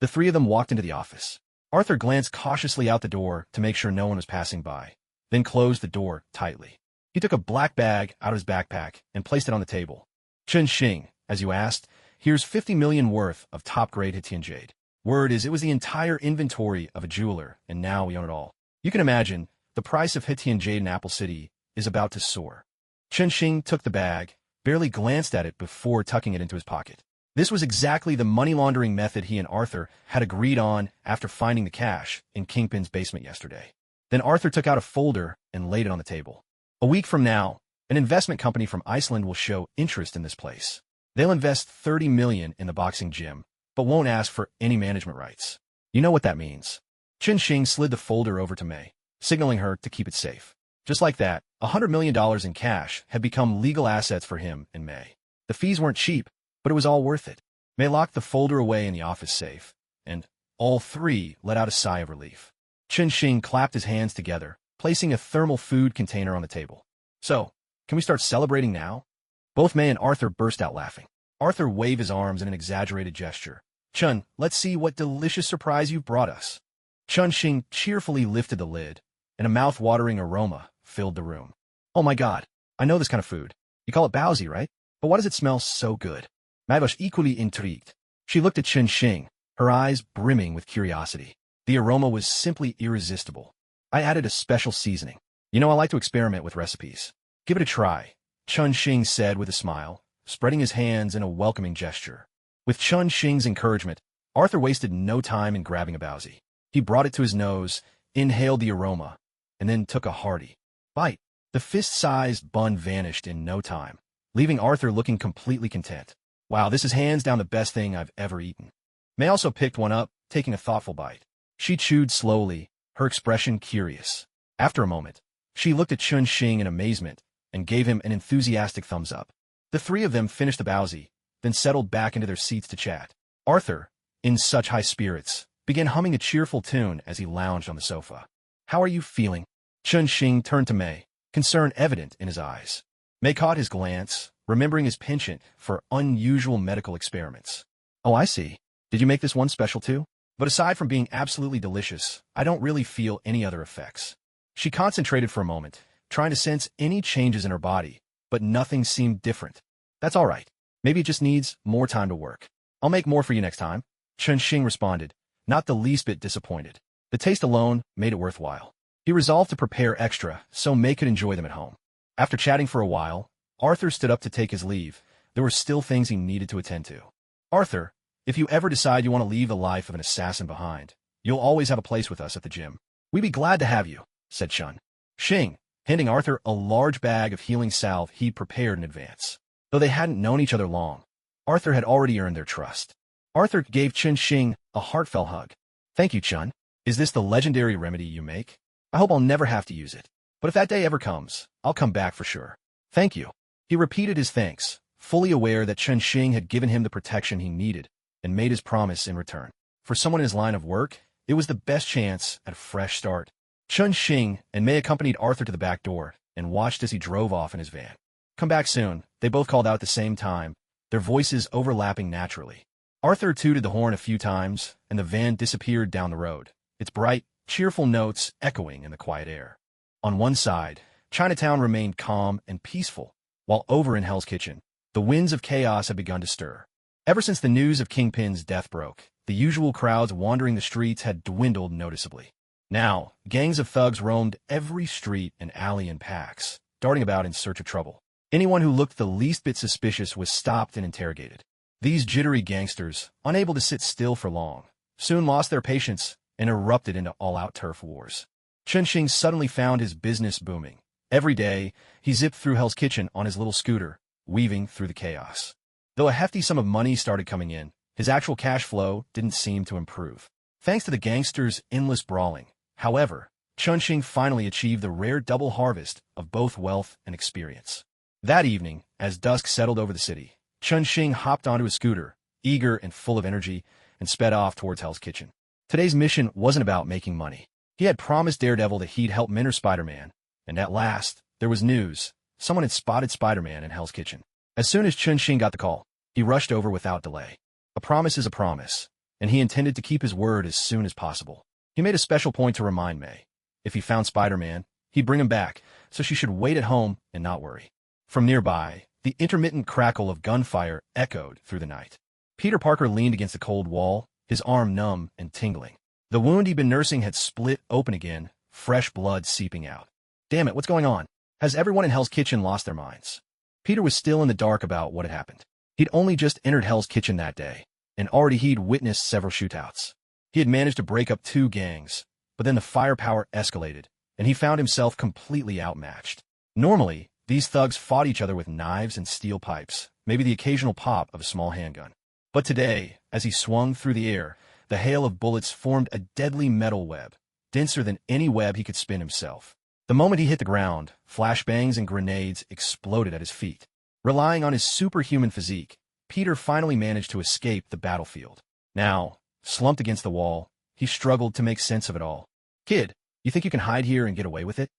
The three of them walked into the office. Arthur glanced cautiously out the door to make sure no one was passing by, then closed the door tightly. He took a black bag out of his backpack and placed it on the table. Qin Xing, as you asked, here's 50 million worth of top-grade Hitian jade. Word is it was the entire inventory of a jeweler, and now we own it all. You can imagine, the price of Hitian jade in Apple City is about to soar. Qin Xing took the bag, barely glanced at it before tucking it into his pocket. This was exactly the money laundering method he and Arthur had agreed on after finding the cash in Kingpin's basement yesterday. Then Arthur took out a folder and laid it on the table. A week from now, an investment company from Iceland will show interest in this place. They'll invest $30 million in the boxing gym, but won't ask for any management rights. You know what that means. Qin Xing slid the folder over to Mei, signaling her to keep it safe. Just like that, $100 million in cash had become legal assets for him and Mei. The fees weren't cheap, but it was all worth it. Mei locked the folder away in the office safe, and all three let out a sigh of relief. Qin Xing clapped his hands together, placing a thermal food container on the table. So, can we start celebrating now? Both May and Arthur burst out laughing. Arthur waved his arms in an exaggerated gesture. Chun, let's see what delicious surprise you've brought us. Chun Xing cheerfully lifted the lid, and a mouth-watering aroma filled the room. Oh my god, I know this kind of food. You call it baozi, right? But why does it smell so good? Mai was equally intrigued. She looked at Chun Xing, her eyes brimming with curiosity. The aroma was simply irresistible. I added a special seasoning. You know I like to experiment with recipes. Give it a try, Chun Xing said with a smile, spreading his hands in a welcoming gesture. With Chun Xing's encouragement, Arthur wasted no time in grabbing a baozi. He brought it to his nose, inhaled the aroma, and then took a hearty bite. The fist-sized bun vanished in no time, leaving Arthur looking completely content. Wow, this is hands down the best thing I've ever eaten. May also picked one up, taking a thoughtful bite. She chewed slowly, her expression curious. After a moment, she looked at Chun Xing in amazement and gave him an enthusiastic thumbs up. The three of them finished the baozi, then settled back into their seats to chat. Arthur, in such high spirits, began humming a cheerful tune as he lounged on the sofa. How are you feeling? Chun Xing turned to May, concern evident in his eyes. May caught his glance, remembering his penchant for unusual medical experiments. Oh, I see. Did you make this one special too? But aside from being absolutely delicious, I don't really feel any other effects. She concentrated for a moment, trying to sense any changes in her body, but nothing seemed different. That's all right. Maybe it just needs more time to work. I'll make more for you next time, Chun Xing responded, not the least bit disappointed. The taste alone made it worthwhile. He resolved to prepare extra so May could enjoy them at home. After chatting for a while, Arthur stood up to take his leave. There were still things he needed to attend to. Arthur, if you ever decide you want to leave the life of an assassin behind, you'll always have a place with us at the gym. We'd be glad to have you, said Chun Xing, handing Arthur a large bag of healing salve he'd prepared in advance. Though they hadn't known each other long, Arthur had already earned their trust. Arthur gave Chun Xing a heartfelt hug. Thank you, Chun. Is this the legendary remedy you make? I hope I'll never have to use it. But if that day ever comes, I'll come back for sure. Thank you. He repeated his thanks, fully aware that Chun Xing had given him the protection he needed and made his promise in return. For someone in his line of work, it was the best chance at a fresh start. Chun Xing and May accompanied Arthur to the back door and watched as he drove off in his van. Come back soon, they both called out at the same time, their voices overlapping naturally. Arthur tooted the horn a few times, and the van disappeared down the road, its bright, cheerful notes echoing in the quiet air. On one side, Chinatown remained calm and peaceful, while over in Hell's Kitchen, the winds of chaos had begun to stir. Ever since the news of Kingpin's death broke, the usual crowds wandering the streets had dwindled noticeably. Now, gangs of thugs roamed every street and alley in packs, darting about in search of trouble. Anyone who looked the least bit suspicious was stopped and interrogated. These jittery gangsters, unable to sit still for long, soon lost their patience and erupted into all-out turf wars. Chun Xing suddenly found his business booming. Every day, he zipped through Hell's Kitchen on his little scooter, weaving through the chaos. Though a hefty sum of money started coming in, his actual cash flow didn't seem to improve. Thanks to the gangsters' endless brawling, however, Chun Xing finally achieved the rare double harvest of both wealth and experience. That evening, as dusk settled over the city, Chun Xing hopped onto his scooter, eager and full of energy, and sped off towards Hell's Kitchen. Today's mission wasn't about making money. He had promised Daredevil that he'd help mentor Spider-Man, and at last, there was news. Someone had spotted Spider-Man in Hell's Kitchen. As soon as Chun Xing got the call, he rushed over without delay. A promise is a promise, and he intended to keep his word as soon as possible. He made a special point to remind May. If he found Spider-Man, he'd bring him back, so she should wait at home and not worry. From nearby, the intermittent crackle of gunfire echoed through the night. Peter Parker leaned against the cold wall, his arm numb and tingling. The wound he'd been nursing had split open again, fresh blood seeping out. Damn it, what's going on? Has everyone in Hell's Kitchen lost their minds? Peter was still in the dark about what had happened. He'd only just entered Hell's Kitchen that day, and already he'd witnessed several shootouts. He had managed to break up 2 gangs, but then the firepower escalated, and he found himself completely outmatched. Normally, these thugs fought each other with knives and steel pipes, maybe the occasional pop of a small handgun. But today, as he swung through the air, the hail of bullets formed a deadly metal web, denser than any web he could spin himself. The moment he hit the ground, flashbangs and grenades exploded at his feet. Relying on his superhuman physique, Peter finally managed to escape the battlefield. Now, slumped against the wall, he struggled to make sense of it all. Kid, You think you can hide here and get away with it?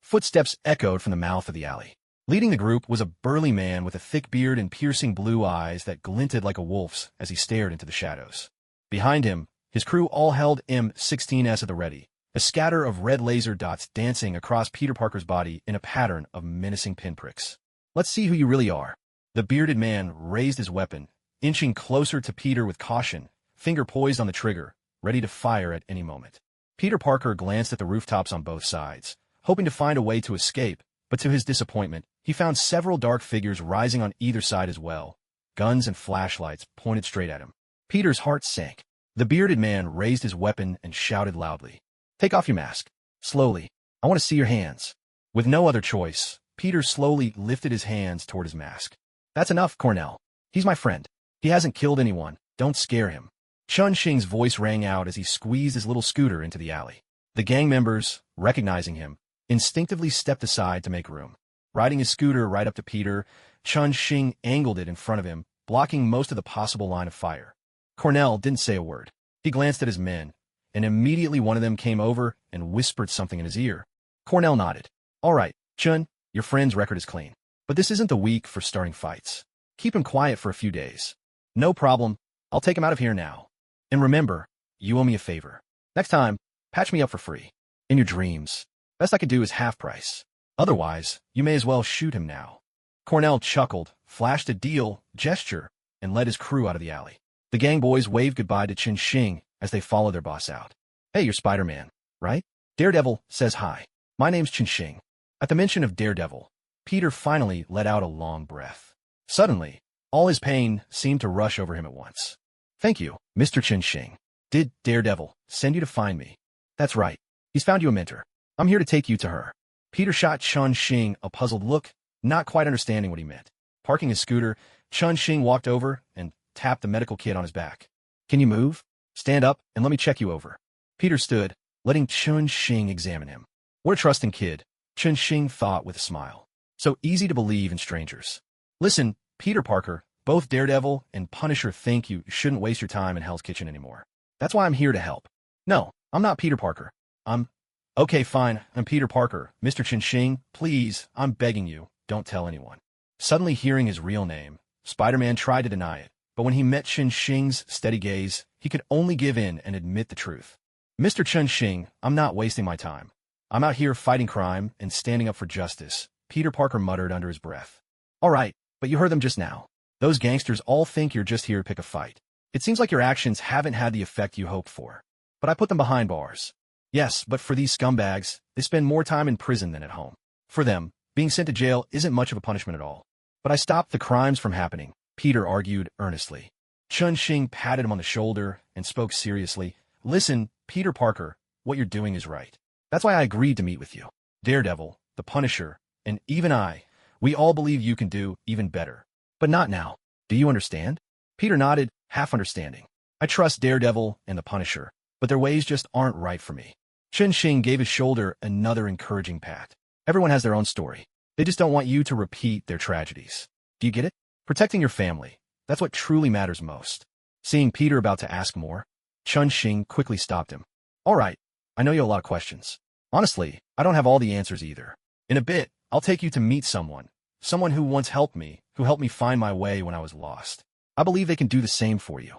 Footsteps echoed from the mouth of the alley. Leading the group was a burly man with a thick beard and piercing blue eyes that glinted like a wolf's as he stared into the shadows. Behind him, his crew all held M16s at the ready, a scatter of red laser dots dancing across Peter Parker's body in a pattern of menacing pinpricks. Let's see who you really are. The bearded man raised his weapon, inching closer to Peter with caution, finger poised on the trigger, ready to fire at any moment. Peter Parker glanced at the rooftops on both sides, hoping to find a way to escape, but to his disappointment, he found several dark figures rising on either side as well. Guns and flashlights pointed straight at him. Peter's heart sank. The bearded man raised his weapon and shouted loudly, "Take off your mask. Slowly. I want to see your hands." With no other choice, Peter slowly lifted his hands toward his mask. "That's enough, Cornell. He's my friend. He hasn't killed anyone. Don't scare him." Chun Xing's voice rang out as he squeezed his little scooter into the alley. The gang members, recognizing him, instinctively stepped aside to make room. Riding his scooter right up to Peter, Chun Xing angled it in front of him, blocking most of the possible line of fire. Cornell didn't say a word. He glanced at his men, and immediately one of them came over and whispered something in his ear. Cornell nodded. "All right, Chun, your friend's record is clean. But this isn't the week for starting fights. Keep him quiet for a few days." "No problem. I'll take him out of here now. And remember, you owe me a favor. Next time, patch me up for free. In your dreams. Best I could do is half price. Otherwise, you may as well shoot him now." Cornell chuckled, flashed a deal gesture, and led his crew out of the alley. The gang boys waved goodbye to Chun Xing as they followed their boss out. "Hey, you're Spider-Man, right?" Daredevil says hi. "My name's Chun Xing." At the mention of Daredevil, Peter finally let out a long breath. Suddenly, all his pain seemed to rush over him at once. "Thank you, Mr. Chun Xing. Did Daredevil send you to find me?" "That's right. He's found you a mentor. I'm here to take you to her." Peter shot Chun Xing a puzzled look, not quite understanding what he meant. Parking his scooter, Chun Xing walked over and tapped the medical kit on his back. "Can you move? Stand up and let me check you over." Peter stood, letting Chun Xing examine him. What a trusting kid, Chun Xing thought with a smile. So easy to believe in strangers. "Listen, Peter Parker, both Daredevil and Punisher think you shouldn't waste your time in Hell's Kitchen anymore. That's why I'm here to help." "No, I'm not Peter Parker. Okay, fine, I'm Peter Parker. Mr. Chun Xing, please, I'm begging you, don't tell anyone." Suddenly hearing his real name, Spider-Man tried to deny it, but when he met Chun Xing's steady gaze, he could only give in and admit the truth. "Mr. Chun Xing, I'm not wasting my time. I'm out here fighting crime and standing up for justice," Peter Parker muttered under his breath. "All right, but you heard them just now. Those gangsters all think you're just here to pick a fight. It seems like your actions haven't had the effect you hoped for. But I put them behind bars. Yes, but for these scumbags, they spend more time in prison than at home. For them, being sent to jail isn't much of a punishment at all. But I stopped the crimes from happening," Peter argued earnestly. Chun Xing patted him on the shoulder and spoke seriously. "Listen, Peter Parker, what you're doing is right. That's why I agreed to meet with you. Daredevil, the Punisher, and even I, we all believe you can do even better. But not now. Do you understand?" Peter nodded, half understanding. "I trust Daredevil and the Punisher, but their ways just aren't right for me." Chun Xing gave his shoulder another encouraging pat. "Everyone has their own story. They just don't want you to repeat their tragedies. Do you get it? Protecting your family. That's what truly matters most." Seeing Peter about to ask more, Chun Xing quickly stopped him. "All right, I know you have a lot of questions. Honestly, I don't have all the answers either. In a bit, I'll take you to meet someone who once helped me, who helped me find my way when I was lost. I believe they can do the same for you.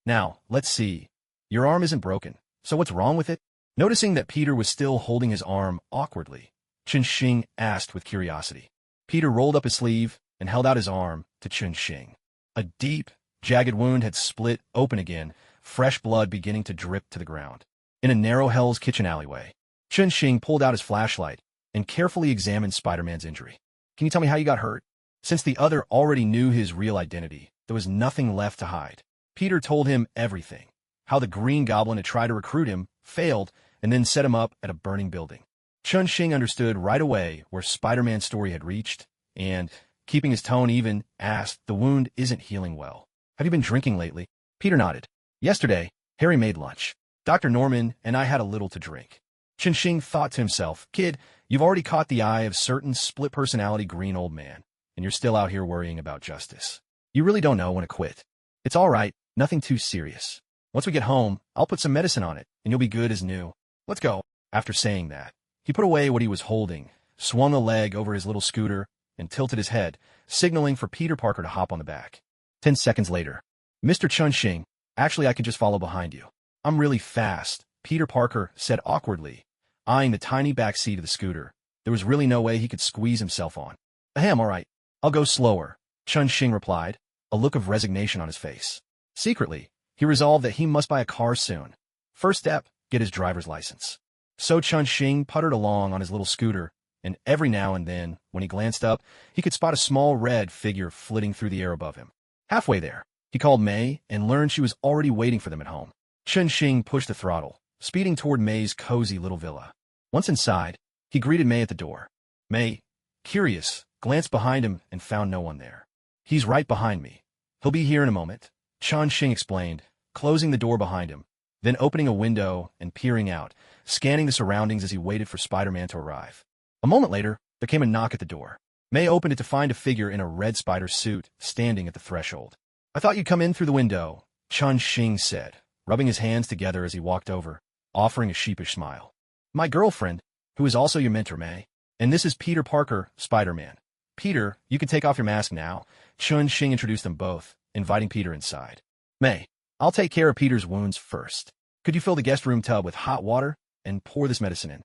Now, let's see. Your arm isn't broken, so what's wrong with it?" Noticing that Peter was still holding his arm awkwardly, Chun Xing asked with curiosity. Peter rolled up his sleeve and held out his arm to Chun Xing. A deep, jagged wound had split open again, fresh blood beginning to drip to the ground. In a narrow Hell's Kitchen alleyway, Chun Xing pulled out his flashlight and carefully examined Spider-Man's injury. "Can you tell me how you got hurt?" Since the other already knew his real identity, there was nothing left to hide. Peter told him everything. How the Green Goblin had tried to recruit him, failed, and then set him up at a burning building. Chun Xing understood right away where Spider-Man's story had reached, and, keeping his tone even, asked, "The wound isn't healing well. Have you been drinking lately?" Peter nodded. "Yesterday, Harry made lunch. Dr. Norman and I had a little to drink." Chun Xing thought to himself, "Kid, you've already caught the eye of certain split-personality green old man, and you're still out here worrying about justice. You really don't know when to quit. It's all right, nothing too serious. Once we get home, I'll put some medicine on it, and you'll be good as new. Let's go." After saying that, he put away what he was holding, swung a leg over his little scooter, and tilted his head, signaling for Peter Parker to hop on the back. 10 seconds later. Mr. Chun-Shing, actually I can just follow behind you. I'm really fast, Peter Parker said awkwardly, eyeing the tiny back seat of the scooter. There was really no way he could squeeze himself on. Ahem, all right. I'll go slower, Chun-Shing replied, a look of resignation on his face. Secretly, he resolved that he must buy a car soon. First step, get his driver's license. So Chun-Shing puttered along on his little scooter, and every now and then, when he glanced up, he could spot a small red figure flitting through the air above him. Halfway there, he called May and learned she was already waiting for them at home. Chun-Shing pushed the throttle, speeding toward May's cozy little villa. Once inside, he greeted May at the door. May, curious, glanced behind him and found no one there. He's right behind me. He'll be here in a moment, Chun-Shing explained, closing the door behind him, then opening a window and peering out, scanning the surroundings as he waited for Spider-Man to arrive. A moment later, there came a knock at the door. May opened it to find a figure in a red spider suit standing at the threshold. I thought you'd come in through the window, Chun-Shing said, rubbing his hands together as he walked over, offering a sheepish smile. My girlfriend, who is also your mentor, May. And this is Peter Parker, Spider-Man. Peter, you can take off your mask now, Chun-Shing introduced them both, inviting Peter inside. May, I'll take care of Peter's wounds first. Could you fill the guest room tub with hot water and pour this medicine in?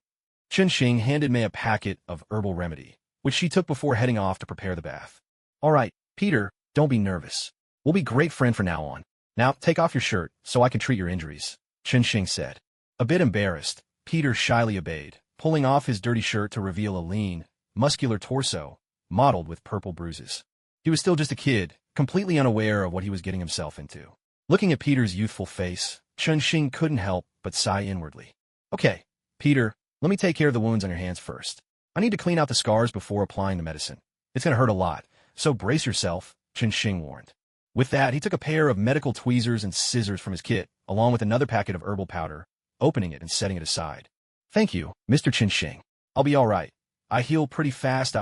Chun-Shing handed May a packet of herbal remedy, which she took before heading off to prepare the bath. All right, Peter, don't be nervous. We'll be great friends from now on. Now, take off your shirt so I can treat your injuries, Chun-Shing said. A bit embarrassed, Peter shyly obeyed, pulling off his dirty shirt to reveal a lean, muscular torso, mottled with purple bruises. He was still just a kid, completely unaware of what he was getting himself into. Looking at Peter's youthful face, Chun-Shing couldn't help but sigh inwardly. Okay, Peter, let me take care of the wounds on your hands first. I need to clean out the scars before applying the medicine. It's going to hurt a lot, so brace yourself, Chun-Shing warned. With that, he took a pair of medical tweezers and scissors from his kit, along with another packet of herbal powder, opening it and setting it aside. Thank you, Mr. Chun-Shing. I'll be all right. I heal pretty fast.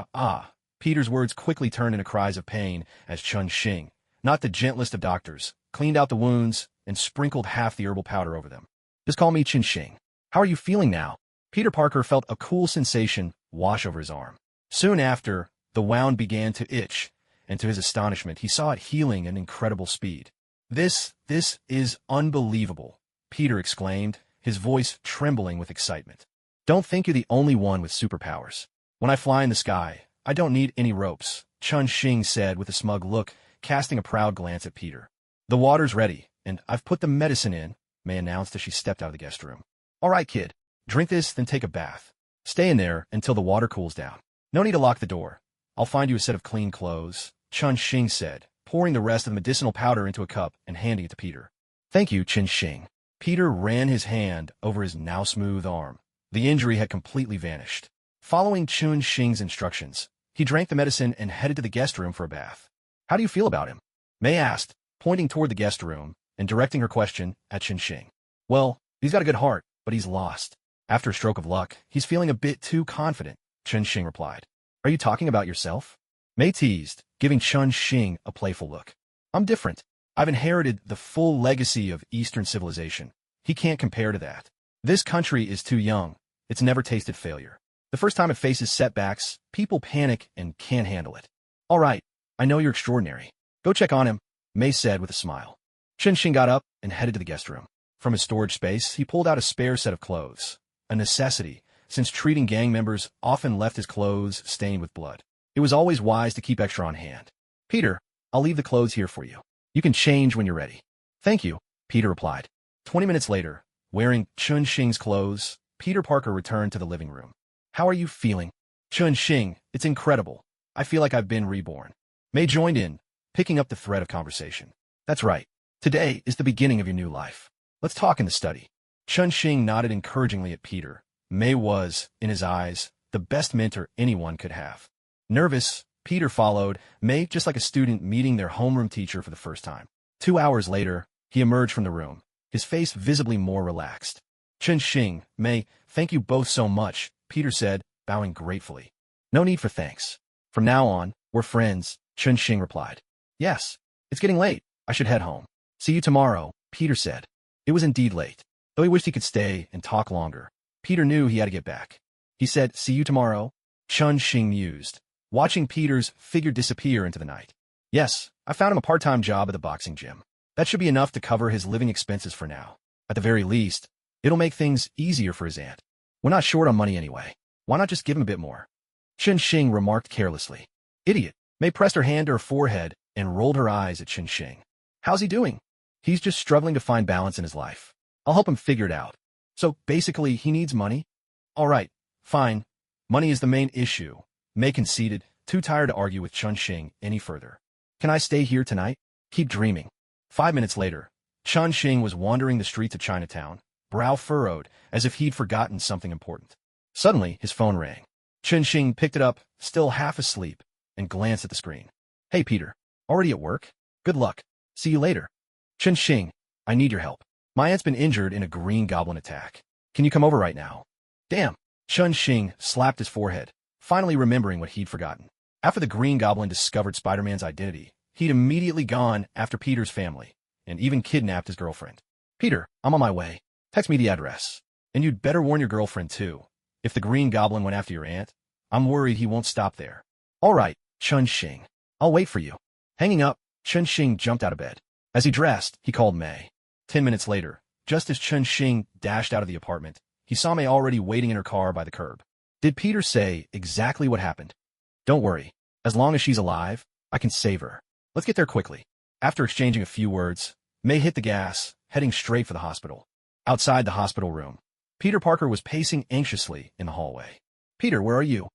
Peter's words quickly turned into cries of pain as Chun-Shing, not the gentlest of doctors, cleaned out the wounds and sprinkled half the herbal powder over them. Just call me Chun-Shing. How are you feeling now? Peter Parker felt a cool sensation wash over his arm. Soon after, the wound began to itch, and to his astonishment, he saw it healing at incredible speed. This is unbelievable, Peter exclaimed, his voice trembling with excitement. Don't think you're the only one with superpowers. When I fly in the sky, I don't need any ropes, Chun-Shing said with a smug look, casting a proud glance at Peter. The water's ready, and I've put the medicine in, May announced as she stepped out of the guest room. All right, kid. Drink this, then take a bath. Stay in there until the water cools down. No need to lock the door. I'll find you a set of clean clothes, Chun-Shing said, pouring the rest of the medicinal powder into a cup and handing it to Peter. Thank you, Chun-Shing. Peter ran his hand over his now smooth arm. The injury had completely vanished. Following Chun-Shing's instructions, he drank the medicine and headed to the guest room for a bath. How do you feel about him? May asked, pointing toward the guest room and directing her question at Chun-Shing. Well, he's got a good heart, but he's lost. After a stroke of luck, he's feeling a bit too confident, Chun-Shing replied. Are you talking about yourself? May teased, giving Chun-Shing a playful look. I'm different. I've inherited the full legacy of Eastern civilization. He can't compare to that. This country is too young. It's never tasted failure. The first time it faces setbacks, people panic and can't handle it. All right, I know you're extraordinary. Go check on him, May said with a smile. Chun-Shing got up and headed to the guest room. From his storage space, he pulled out a spare set of clothes, a necessity, since treating gang members often left his clothes stained with blood. It was always wise to keep extra on hand. Peter, I'll leave the clothes here for you. You can change when you're ready. Thank you, Peter replied. 20 minutes later, wearing Chun-Shing's clothes, Peter Parker returned to the living room. How are you feeling? Chun-Shing, it's incredible. I feel like I've been reborn. May joined in, picking up the thread of conversation. That's right. Today is the beginning of your new life. Let's talk in the study. Chun-Shing nodded encouragingly at Peter. May was, in his eyes, the best mentor anyone could have. Nervous, Peter followed, May just like a student meeting their homeroom teacher for the first time. 2 hours later, he emerged from the room, his face visibly more relaxed. Chun-Shing, May, thank you both so much, Peter said, bowing gratefully. No need for thanks. From now on, we're friends, Chun-Shing replied. Yes, it's getting late. I should head home. See you tomorrow, Peter said. It was indeed late, though he wished he could stay and talk longer. Peter knew he had to get back. He said, "See you tomorrow." Chun-Shing mused, watching Peter's figure disappear into the night. "Yes, I found him a part-time job at the boxing gym. That should be enough to cover his living expenses for now. At the very least, it'll make things easier for his aunt. We're not short on money anyway. Why not just give him a bit more?" Chun-Shing remarked carelessly. "Idiot." May pressed her hand to her forehead and rolled her eyes at Chun-Shing. "How's he doing?" "He's just struggling to find balance in his life. I'll help him figure it out." "So, basically, he needs money?" "All right, fine. Money is the main issue," May conceded, too tired to argue with Chun-Shing any further. "Can I stay here tonight?" "Keep dreaming." 5 minutes later, Chun-Shing was wandering the streets of Chinatown, brow furrowed, as if he'd forgotten something important. Suddenly, his phone rang. Chun-Shing picked it up, still half asleep, and glanced at the screen. "Hey, Peter. Already at work? Good luck. See you later." "Chun-Shing, I need your help. My aunt's been injured in a green goblin attack. Can you come over right now?" "Damn." Chun-Shing slapped his forehead, finally remembering what he'd forgotten. After the green goblin discovered Spider-Man's identity, he'd immediately gone after Peter's family, and even kidnapped his girlfriend. "Peter, I'm on my way. Text me the address. And you'd better warn your girlfriend, too. If the green goblin went after your aunt, I'm worried he won't stop there." "All right, Chun-Shing. I'll wait for you." Hanging up, Chun-Shing jumped out of bed. As he dressed, he called May. 10 minutes later, just as Chun-Shing dashed out of the apartment, he saw May already waiting in her car by the curb. "Did Peter say exactly what happened?" "Don't worry. As long as she's alive, I can save her. Let's get there quickly." After exchanging a few words, May hit the gas, heading straight for the hospital. Outside the hospital room, Peter Parker was pacing anxiously in the hallway. "Peter, where are you?"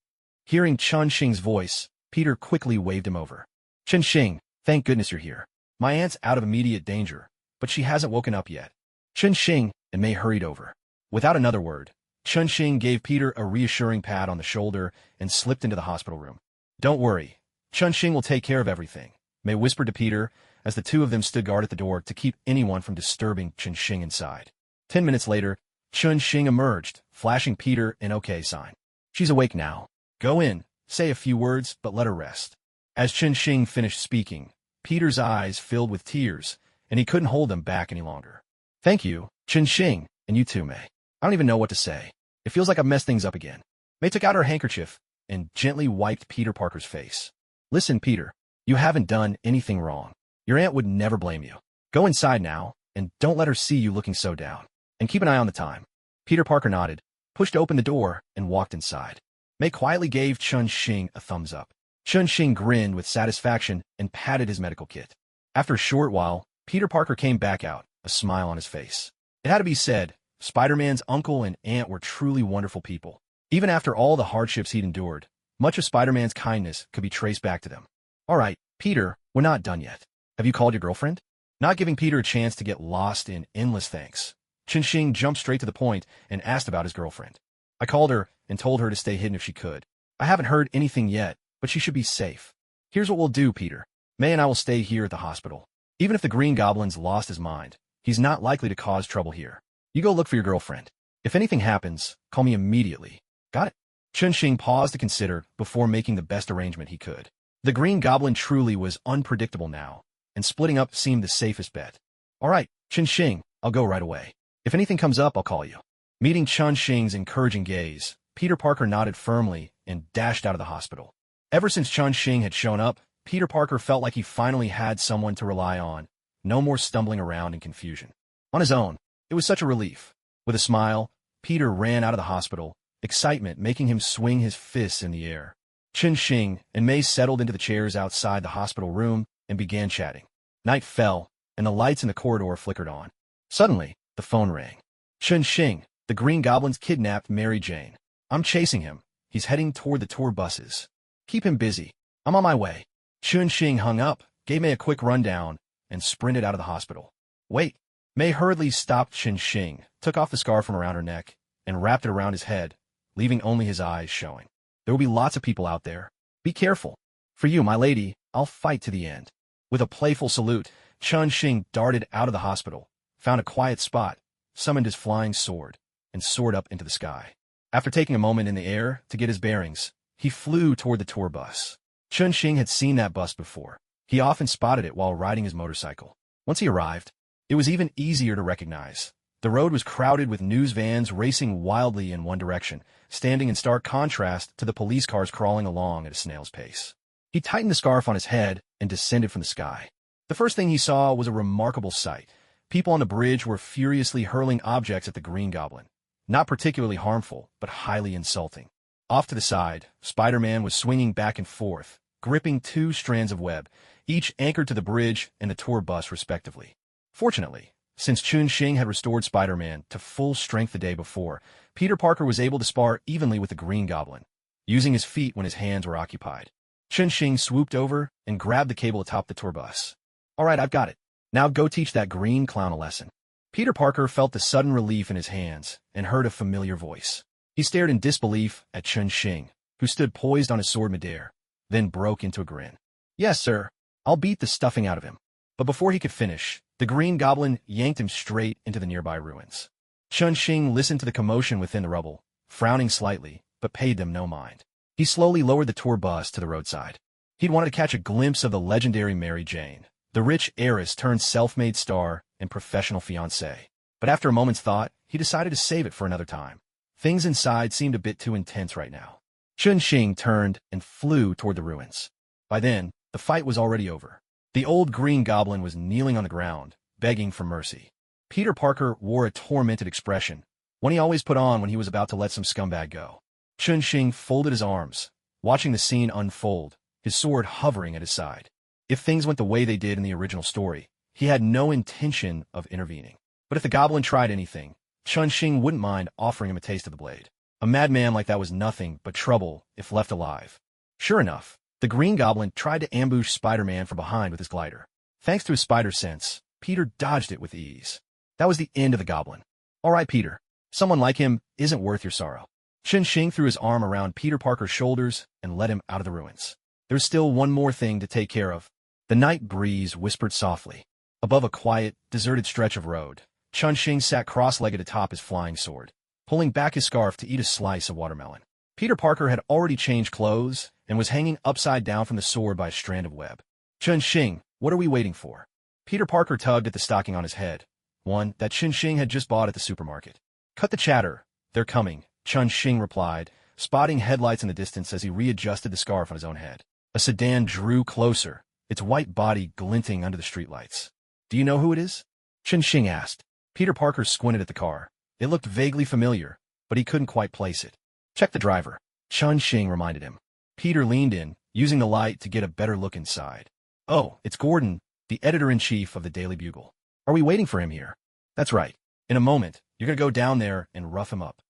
Hearing Chun-Shing's voice, Peter quickly waved him over. "Chun-Shing, thank goodness you're here. My aunt's out of immediate danger, but she hasn't woken up yet." Chun-Shing and May hurried over. Without another word, Chun-Shing gave Peter a reassuring pat on the shoulder and slipped into the hospital room. "Don't worry. Chun-Shing will take care of everything," May whispered to Peter as the two of them stood guard at the door to keep anyone from disturbing Chun-Shing inside. 10 minutes later, Chun-Shing emerged, flashing Peter an okay sign. "She's awake now. Go in, say a few words, but let her rest." As Chun-Shing finished speaking, Peter's eyes filled with tears, and he couldn't hold them back any longer. "Thank you, Chun-Shing, and you too, May. I don't even know what to say. It feels like I've messed things up again." May took out her handkerchief and gently wiped Peter Parker's face. "Listen, Peter, you haven't done anything wrong. Your aunt would never blame you. Go inside now, and don't let her see you looking so down. And keep an eye on the time." Peter Parker nodded, pushed open the door, and walked inside. May quietly gave Chun-Shing a thumbs up. Chun-Shing grinned with satisfaction and patted his medical kit. After a short while, Peter Parker came back out, a smile on his face. It had to be said, Spider-Man's uncle and aunt were truly wonderful people. Even after all the hardships he'd endured, much of Spider-Man's kindness could be traced back to them. "All right, Peter, we're not done yet. Have you called your girlfriend?" Not giving Peter a chance to get lost in endless thanks, Chun-Shing jumped straight to the point and asked about his girlfriend. "I called her and told her to stay hidden if she could. I haven't heard anything yet, but she should be safe. Here's what we'll do, Peter. May and I will stay here at the hospital. Even if the Green Goblin's lost his mind, he's not likely to cause trouble here. You go look for your girlfriend. If anything happens, call me immediately. Got it?" Chun-Shing paused to consider before making the best arrangement he could. The Green Goblin truly was unpredictable now, and splitting up seemed the safest bet. "All right, Chun-Shing, I'll go right away. If anything comes up, I'll call you." Meeting Chun-Shing's encouraging gaze, Peter Parker nodded firmly and dashed out of the hospital. Ever since Chun-Shing had shown up, Peter Parker felt like he finally had someone to rely on. No more stumbling around in confusion. On his own, it was such a relief. With a smile, Peter ran out of the hospital, excitement making him swing his fists in the air. Chun-Shing and May settled into the chairs outside the hospital room and began chatting. Night fell, and the lights in the corridor flickered on. Suddenly, the phone rang. "Chun-Shing, the Green Goblin's kidnapped Mary Jane. I'm chasing him. He's heading toward the tour buses. Keep him busy. I'm on my way." Chun-Shing hung up, gave May a quick rundown, and sprinted out of the hospital. "Wait." May hurriedly stopped Chun-Shing, took off the scarf from around her neck, and wrapped it around his head, leaving only his eyes showing. "There will be lots of people out there. Be careful. For you, my lady, I'll fight to the end." With a playful salute, Chun-Shing darted out of the hospital, found a quiet spot, summoned his flying sword, and soared up into the sky. After taking a moment in the air to get his bearings, he flew toward the tour bus. Chun-Shing had seen that bus before. He often spotted it while riding his motorcycle. Once he arrived, it was even easier to recognize. The road was crowded with news vans racing wildly in one direction, standing in stark contrast to the police cars crawling along at a snail's pace. He tightened the scarf on his head and descended from the sky. The first thing he saw was a remarkable sight. People on the bridge were furiously hurling objects at the Green Goblin. Not particularly harmful, but highly insulting. Off to the side, Spider-Man was swinging back and forth, gripping 2 strands of web, each anchored to the bridge and the tour bus respectively. Fortunately, since Chun-Shing had restored Spider-Man to full strength the day before, Peter Parker was able to spar evenly with the Green Goblin, using his feet when his hands were occupied. Chun-Shing swooped over and grabbed the cable atop the tour bus. "All right, I've got it. Now go teach that green clown a lesson." Peter Parker felt the sudden relief in his hands and heard a familiar voice. He stared in disbelief at Chun-Shing, who stood poised on his sword midair, then broke into a grin. "Yes, sir. I'll beat the stuffing out of him." But before he could finish, the Green Goblin yanked him straight into the nearby ruins. Chun-Shing listened to the commotion within the rubble, frowning slightly, but paid them no mind. He slowly lowered the tour bus to the roadside. He'd wanted to catch a glimpse of the legendary Mary Jane, the rich heiress turned self-made star and professional fiancée. But after a moment's thought, he decided to save it for another time. Things inside seemed a bit too intense right now. Chun-Shing turned and flew toward the ruins. By then, the fight was already over. The old Green Goblin was kneeling on the ground, begging for mercy. Peter Parker wore a tormented expression, one he always put on when he was about to let some scumbag go. Chun-Shing folded his arms, watching the scene unfold, his sword hovering at his side. If things went the way they did in the original story, he had no intention of intervening. But if the goblin tried anything, Chun-Shing wouldn't mind offering him a taste of the blade. A madman like that was nothing but trouble if left alive. Sure enough, the Green Goblin tried to ambush Spider-Man from behind with his glider. Thanks to his spider sense, Peter dodged it with ease. That was the end of the goblin. "All right, Peter. Someone like him isn't worth your sorrow." Chun-Shing threw his arm around Peter Parker's shoulders and led him out of the ruins. There's still one more thing to take care of. The night breeze whispered softly. Above a quiet, deserted stretch of road, Chun-Shing sat cross-legged atop his flying sword, pulling back his scarf to eat a slice of watermelon. Peter Parker had already changed clothes and was hanging upside down from the sword by a strand of web. "Chun-Shing, what are we waiting for?" Peter Parker tugged at the stocking on his head, one that Chun-Shing had just bought at the supermarket. "Cut the chatter. They're coming," Chun-Shing replied, spotting headlights in the distance as he readjusted the scarf on his own head. A sedan drew closer, its white body glinting under the streetlights. "Do you know who it is?" Chun-Shing asked. Peter Parker squinted at the car. It looked vaguely familiar, but he couldn't quite place it. "Check the driver," Chun-Shing reminded him. Peter leaned in, using the light to get a better look inside. "Oh, it's Gordon, the editor-in-chief of the Daily Bugle. Are we waiting for him here?" "That's right. In a moment, you're going to go down there and rough him up."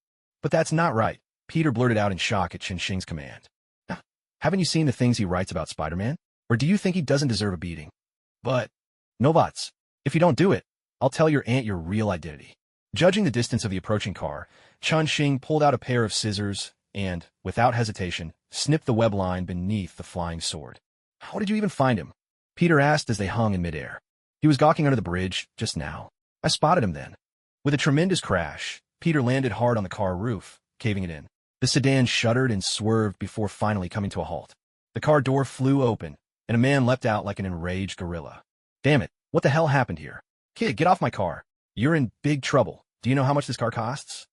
"But that's not right," Peter blurted out in shock at Chun-Shing's command. "Haven't you seen the things he writes about Spider-Man? Or do you think he doesn't deserve a beating?" "But, no buts. If you don't do it, I'll tell your aunt your real identity." Judging the distance of the approaching car, Chun-Shing pulled out a pair of scissors and, without hesitation, snipped the web line beneath the flying sword. "How did you even find him?" Peter asked as they hung in midair. "He was gawking under the bridge just now. I spotted him then." With a tremendous crash, Peter landed hard on the car roof, caving it in. The sedan shuddered and swerved before finally coming to a halt. The car door flew open, and a man leapt out like an enraged gorilla. "Damn it, what the hell happened here? Kid, get off my car. You're in big trouble. Do you know how much this car costs?"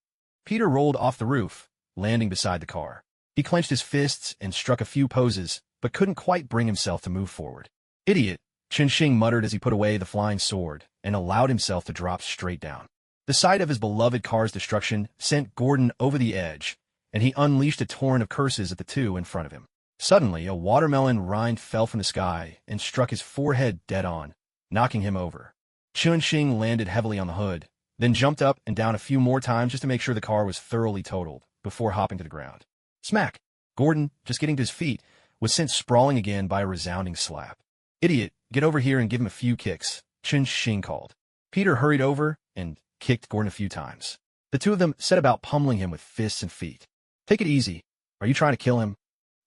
Peter rolled off the roof, landing beside the car. He clenched his fists and struck a few poses, but couldn't quite bring himself to move forward. "Idiot," Chun-Shing muttered as he put away the flying sword and allowed himself to drop straight down. The sight of his beloved car's destruction sent Gordon over the edge, and he unleashed a torrent of curses at the two in front of him. Suddenly, a watermelon rind fell from the sky and struck his forehead dead on, knocking him over. Chun-Shing landed heavily on the hood, then jumped up and down a few more times just to make sure the car was thoroughly totaled, before hopping to the ground. Smack! Gordon, just getting to his feet, was sent sprawling again by a resounding slap. "Idiot, get over here and give him a few kicks," Chun-Shing called. Peter hurried over and kicked Gordon a few times. The two of them set about pummeling him with fists and feet. "Take it easy. Are you trying to kill him?"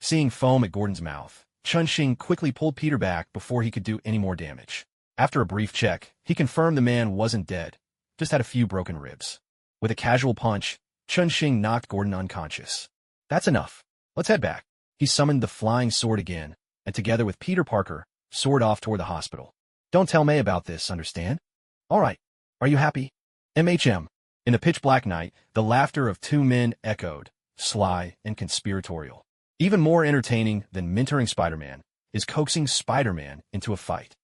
Seeing foam at Gordon's mouth, Chun-Shing quickly pulled Peter back before he could do any more damage. After a brief check, he confirmed the man wasn't dead, just had a few broken ribs. With a casual punch, Chun-Shing knocked Gordon unconscious. "That's enough. Let's head back." He summoned the flying sword again, and together with Peter Parker, soared off toward the hospital. "Don't tell May about this, understand?" "All right. Are you happy?" MHM. In the pitch-black night, the laughter of two men echoed, sly and conspiratorial. Even more entertaining than mentoring Spider-Man is coaxing Spider-Man into a fight.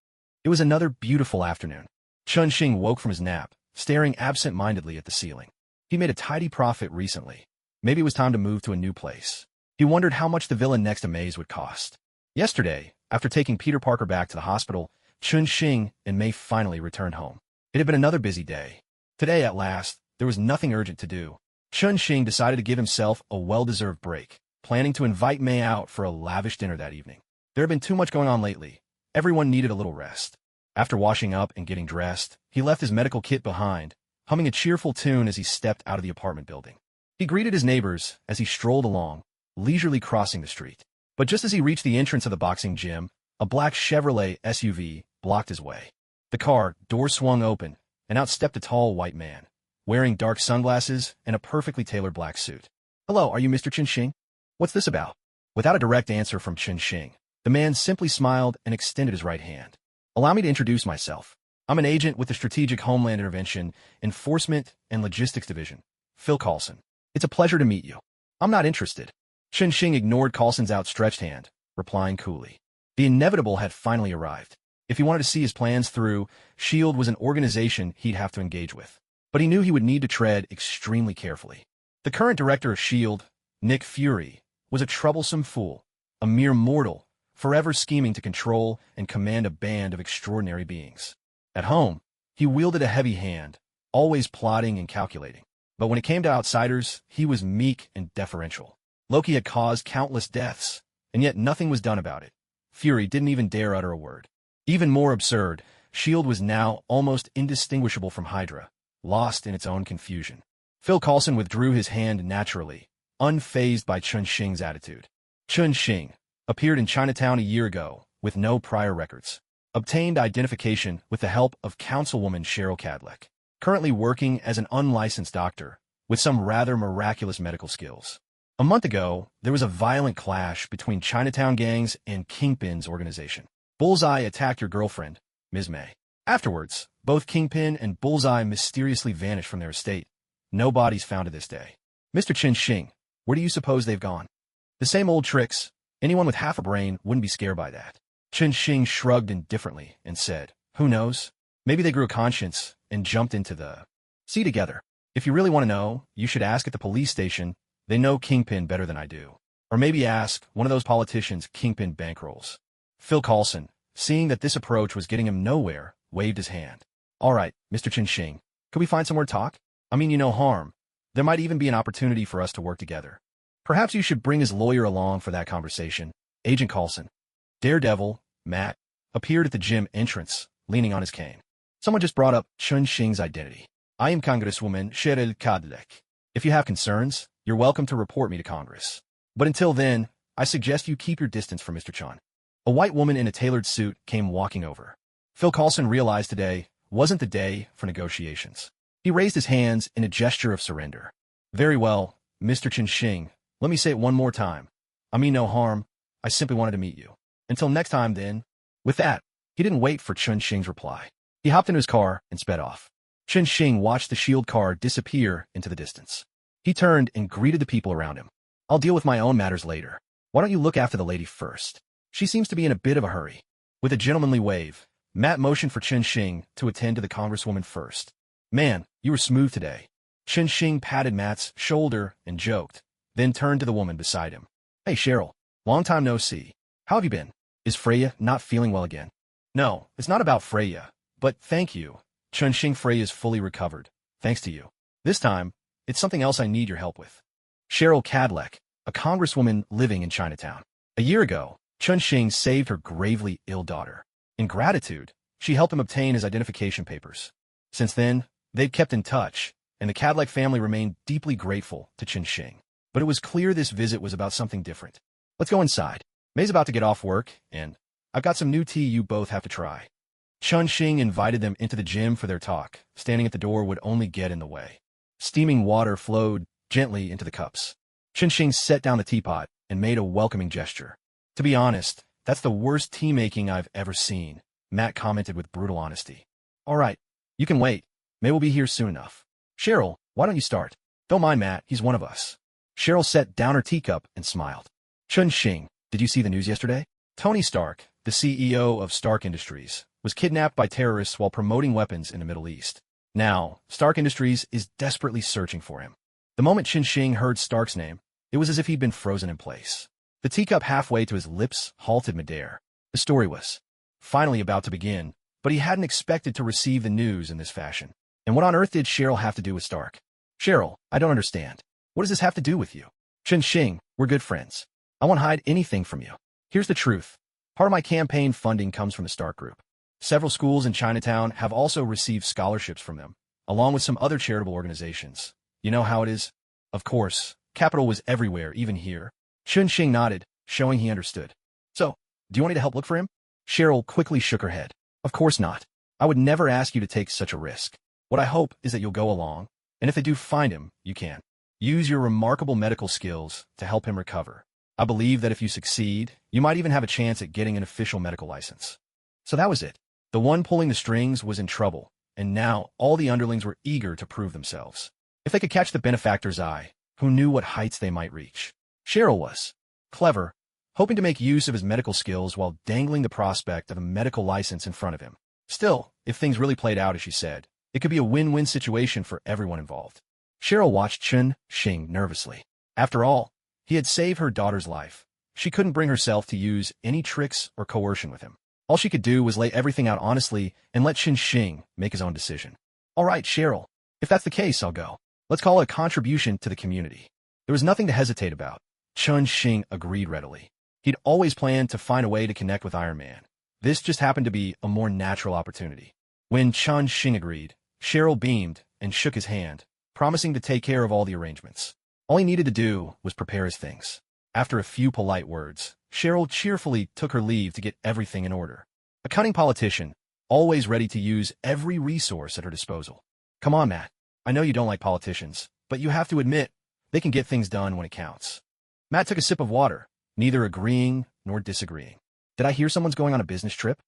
It was another beautiful afternoon. Chun-Shing woke from his nap, staring absent-mindedly at the ceiling. He made a tidy profit recently. Maybe it was time to move to a new place. He wondered how much the villa next to May's would cost. Yesterday, after taking Peter Parker back to the hospital, Chun-Shing and May finally returned home. It had been another busy day. Today, at last, there was nothing urgent to do. Chun-Shing decided to give himself a well-deserved break, planning to invite May out for a lavish dinner that evening. There had been too much going on lately. Everyone needed a little rest. After washing up and getting dressed, he left his medical kit behind, humming a cheerful tune as he stepped out of the apartment building. He greeted his neighbors as he strolled along, leisurely crossing the street. But just as he reached the entrance of the boxing gym, a black Chevrolet SUV blocked his way. The car door swung open, and out stepped a tall white man, wearing dark sunglasses and a perfectly tailored black suit. "Hello, are you Mr. Chun-Shing? What's this about?" Without a direct answer from Chun-Shing, the man simply smiled and extended his right hand. "Allow me to introduce myself. I'm an agent with the Strategic Homeland Intervention, Enforcement, and Logistics Division, Phil Coulson. It's a pleasure to meet you." "I'm not interested." Chun-Shing ignored Coulson's outstretched hand, replying coolly. The inevitable had finally arrived. If he wanted to see his plans through, S.H.I.E.L.D. was an organization he'd have to engage with. But he knew he would need to tread extremely carefully. The current director of S.H.I.E.L.D., Nick Fury, was a troublesome fool, a mere mortal, forever scheming to control and command a band of extraordinary beings. At home, he wielded a heavy hand, always plotting and calculating. But when it came to outsiders, he was meek and deferential. Loki had caused countless deaths, and yet nothing was done about it. Fury didn't even dare utter a word. Even more absurd, S.H.I.E.L.D. was now almost indistinguishable from Hydra, lost in its own confusion. Phil Coulson withdrew his hand naturally, unfazed by Chun-Shing's attitude. Chun-Shing appeared in Chinatown a year ago with no prior records. Obtained identification with the help of Councilwoman Cheryl Cadleck, currently working as an unlicensed doctor with some rather miraculous medical skills. A month ago, there was a violent clash between Chinatown gangs and Kingpin's organization. Bullseye attacked your girlfriend, Ms. May. Afterwards, both Kingpin and Bullseye mysteriously vanished from their estate. No bodies found to this day. Mr. Chun-Shing, where do you suppose they've gone? The same old tricks. Anyone with half a brain wouldn't be scared by that. Chun-Shing shrugged indifferently and said, "Who knows? Maybe they grew a conscience and jumped into the sea together. If you really want to know, you should ask at the police station. They know Kingpin better than I do. Or maybe ask one of those politicians Kingpin bankrolls." Phil Coulson, seeing that this approach was getting him nowhere, waved his hand. "All right, Mr. Chun-Shing, could we find somewhere to talk? I mean you no harm. There might even be an opportunity for us to work together. Perhaps you should bring his lawyer along for that conversation." Agent Coulson, Daredevil, Matt, appeared at the gym entrance, leaning on his cane. Someone just brought up Chun-Shing's identity. "I am Congresswoman Cheryl Cadleck. If you have concerns, you're welcome to report me to Congress. But until then, I suggest you keep your distance from Mr. Chun." A white woman in a tailored suit came walking over. Phil Coulson realized today wasn't the day for negotiations. He raised his hands in a gesture of surrender. "Very well, Mr. Chun-Shing, let me say it one more time. I mean no harm. I simply wanted to meet you. Until next time, then." With that, he didn't wait for Chun-Shing's reply. He hopped into his car and sped off. Chun-Shing watched the S.H.I.E.L.D. car disappear into the distance. He turned and greeted the people around him. "I'll deal with my own matters later. Why don't you look after the lady first? She seems to be in a bit of a hurry." With a gentlemanly wave, Matt motioned for Chun-Shing to attend to the Congresswoman first. "Man, you were smooth today." Chun-Shing patted Matt's shoulder and joked, then turned to the woman beside him. "Hey, Cheryl, long time no see. How have you been? Is Freya not feeling well again?" "No, it's not about Freya, but thank you. Chun-Shing, Freya is fully recovered, thanks to you. This time, it's something else I need your help with." Cheryl Cadleck, a congresswoman living in Chinatown. A year ago, Chun-Shing saved her gravely ill daughter. In gratitude, she helped him obtain his identification papers. Since then, they'd kept in touch, and the Cadleck family remained deeply grateful to Chun-Shing. But it was clear this visit was about something different. "Let's go inside. May's about to get off work, and I've got some new tea you both have to try." Chun-Shing invited them into the gym for their talk. Standing at the door would only get in the way. Steaming water flowed gently into the cups. Chun-Shing set down the teapot and made a welcoming gesture. "To be honest, that's the worst tea-making I've ever seen," Matt commented with brutal honesty. "All right, you can wait. May will be here soon enough. Cheryl, why don't you start? Don't mind Matt, he's one of us. Cheryl set down her teacup and smiled. Chun-Shing, did you see the news yesterday? Tony Stark, the CEO of Stark Industries, was kidnapped by terrorists while promoting weapons in the Middle East. Now, Stark Industries is desperately searching for him. The moment Chun-Shing heard Stark's name, it was as if he'd been frozen in place. The teacup halfway to his lips halted midair. The story was finally about to begin, but he hadn't expected to receive the news in this fashion. And what on earth did Cheryl have to do with Stark? Cheryl, I don't understand. What does this have to do with you? Chun-Shing, we're good friends. I won't hide anything from you. Here's the truth. Part of my campaign funding comes from the Stark Group. Several schools in Chinatown have also received scholarships from them, along with some other charitable organizations. You know how it is? Of course, capital was everywhere, even here. Chun-Shing nodded, showing he understood. So, do you want me to help look for him? Cheryl quickly shook her head. Of course not. I would never ask you to take such a risk. What I hope is that you'll go along, and if they do find him, you can use your remarkable medical skills to help him recover. I believe that if you succeed, you might even have a chance at getting an official medical license. So that was it. The one pulling the strings was in trouble, and now all the underlings were eager to prove themselves. If they could catch the benefactor's eye, who knew what heights they might reach? Cheryl was clever, hoping to make use of his medical skills while dangling the prospect of a medical license in front of him. Still, if things really played out as she said, it could be a win-win situation for everyone involved. Cheryl watched Chun-Shing nervously. After all, he had saved her daughter's life. She couldn't bring herself to use any tricks or coercion with him. All she could do was lay everything out honestly and let Chun-Shing make his own decision. All right, Cheryl, if that's the case, I'll go. Let's call it a contribution to the community. There was nothing to hesitate about. Chun-Shing agreed readily. He'd always planned to find a way to connect with Iron Man. This just happened to be a more natural opportunity. When Chun-Shing agreed, Cheryl beamed and shook his hand, promising to take care of all the arrangements. All he needed to do was prepare his things. After a few polite words, Cheryl cheerfully took her leave to get everything in order. A cunning politician, always ready to use every resource at her disposal. Come on, Matt. I know you don't like politicians, but you have to admit, they can get things done when it counts. Matt took a sip of water, neither agreeing nor disagreeing. Did I hear someone's going on a business trip?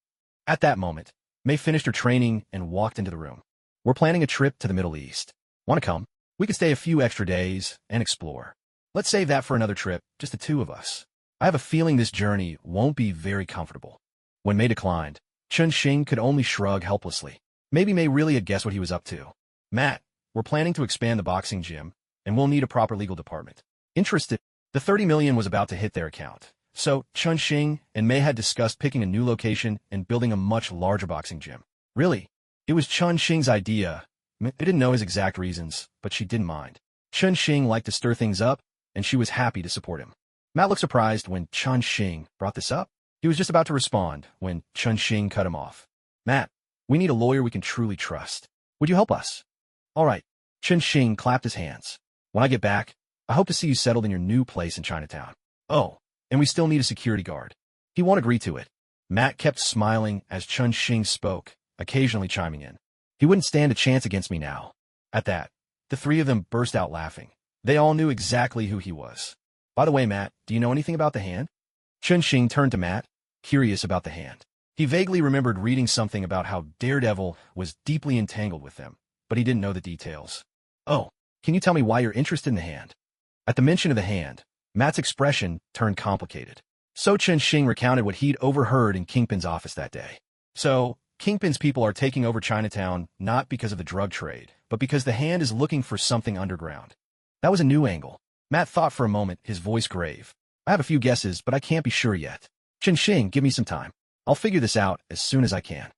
At that moment, May finished her training and walked into the room. We're planning a trip to the Middle East. Want to come? We could stay a few extra days and explore. Let's save that for another trip, just the two of us. I have a feeling this journey won't be very comfortable. When May declined, Chun-Shing could only shrug helplessly. Maybe May really had guessed what he was up to. Matt, we're planning to expand the boxing gym, and we'll need a proper legal department. Interested? The $30 million was about to hit their account. So, Chun-Shing and May had discussed picking a new location and building a much larger boxing gym. Really? It was Chun-Shing's idea. May didn't know his exact reasons, but she didn't mind. Chun-Shing liked to stir things up, and she was happy to support him. Matt looked surprised when Chun-Shing brought this up. He was just about to respond when Chun-Shing cut him off. Matt, we need a lawyer we can truly trust. Would you help us? All right. Chun-Shing clapped his hands. When I get back, I hope to see you settled in your new place in Chinatown. Oh, and we still need a security guard. He won't agree to it. Matt kept smiling as Chun-Shing spoke, occasionally chiming in. He wouldn't stand a chance against me now. At that, the three of them burst out laughing. They all knew exactly who he was. By the way, Matt, do you know anything about the hand? Chun-Shing turned to Matt, curious about the hand. He vaguely remembered reading something about how Daredevil was deeply entangled with them, but he didn't know the details. Oh, can you tell me why you're interested in the hand? At the mention of the hand, Matt's expression turned complicated. So Chun-Shing recounted what he'd overheard in Kingpin's office that day. So, Kingpin's people are taking over Chinatown not because of the drug trade, but because the hand is looking for something underground. That was a new angle. Matt thought for a moment, his voice grave. I have a few guesses, but I can't be sure yet. Chun-Shing, give me some time. I'll figure this out as soon as I can.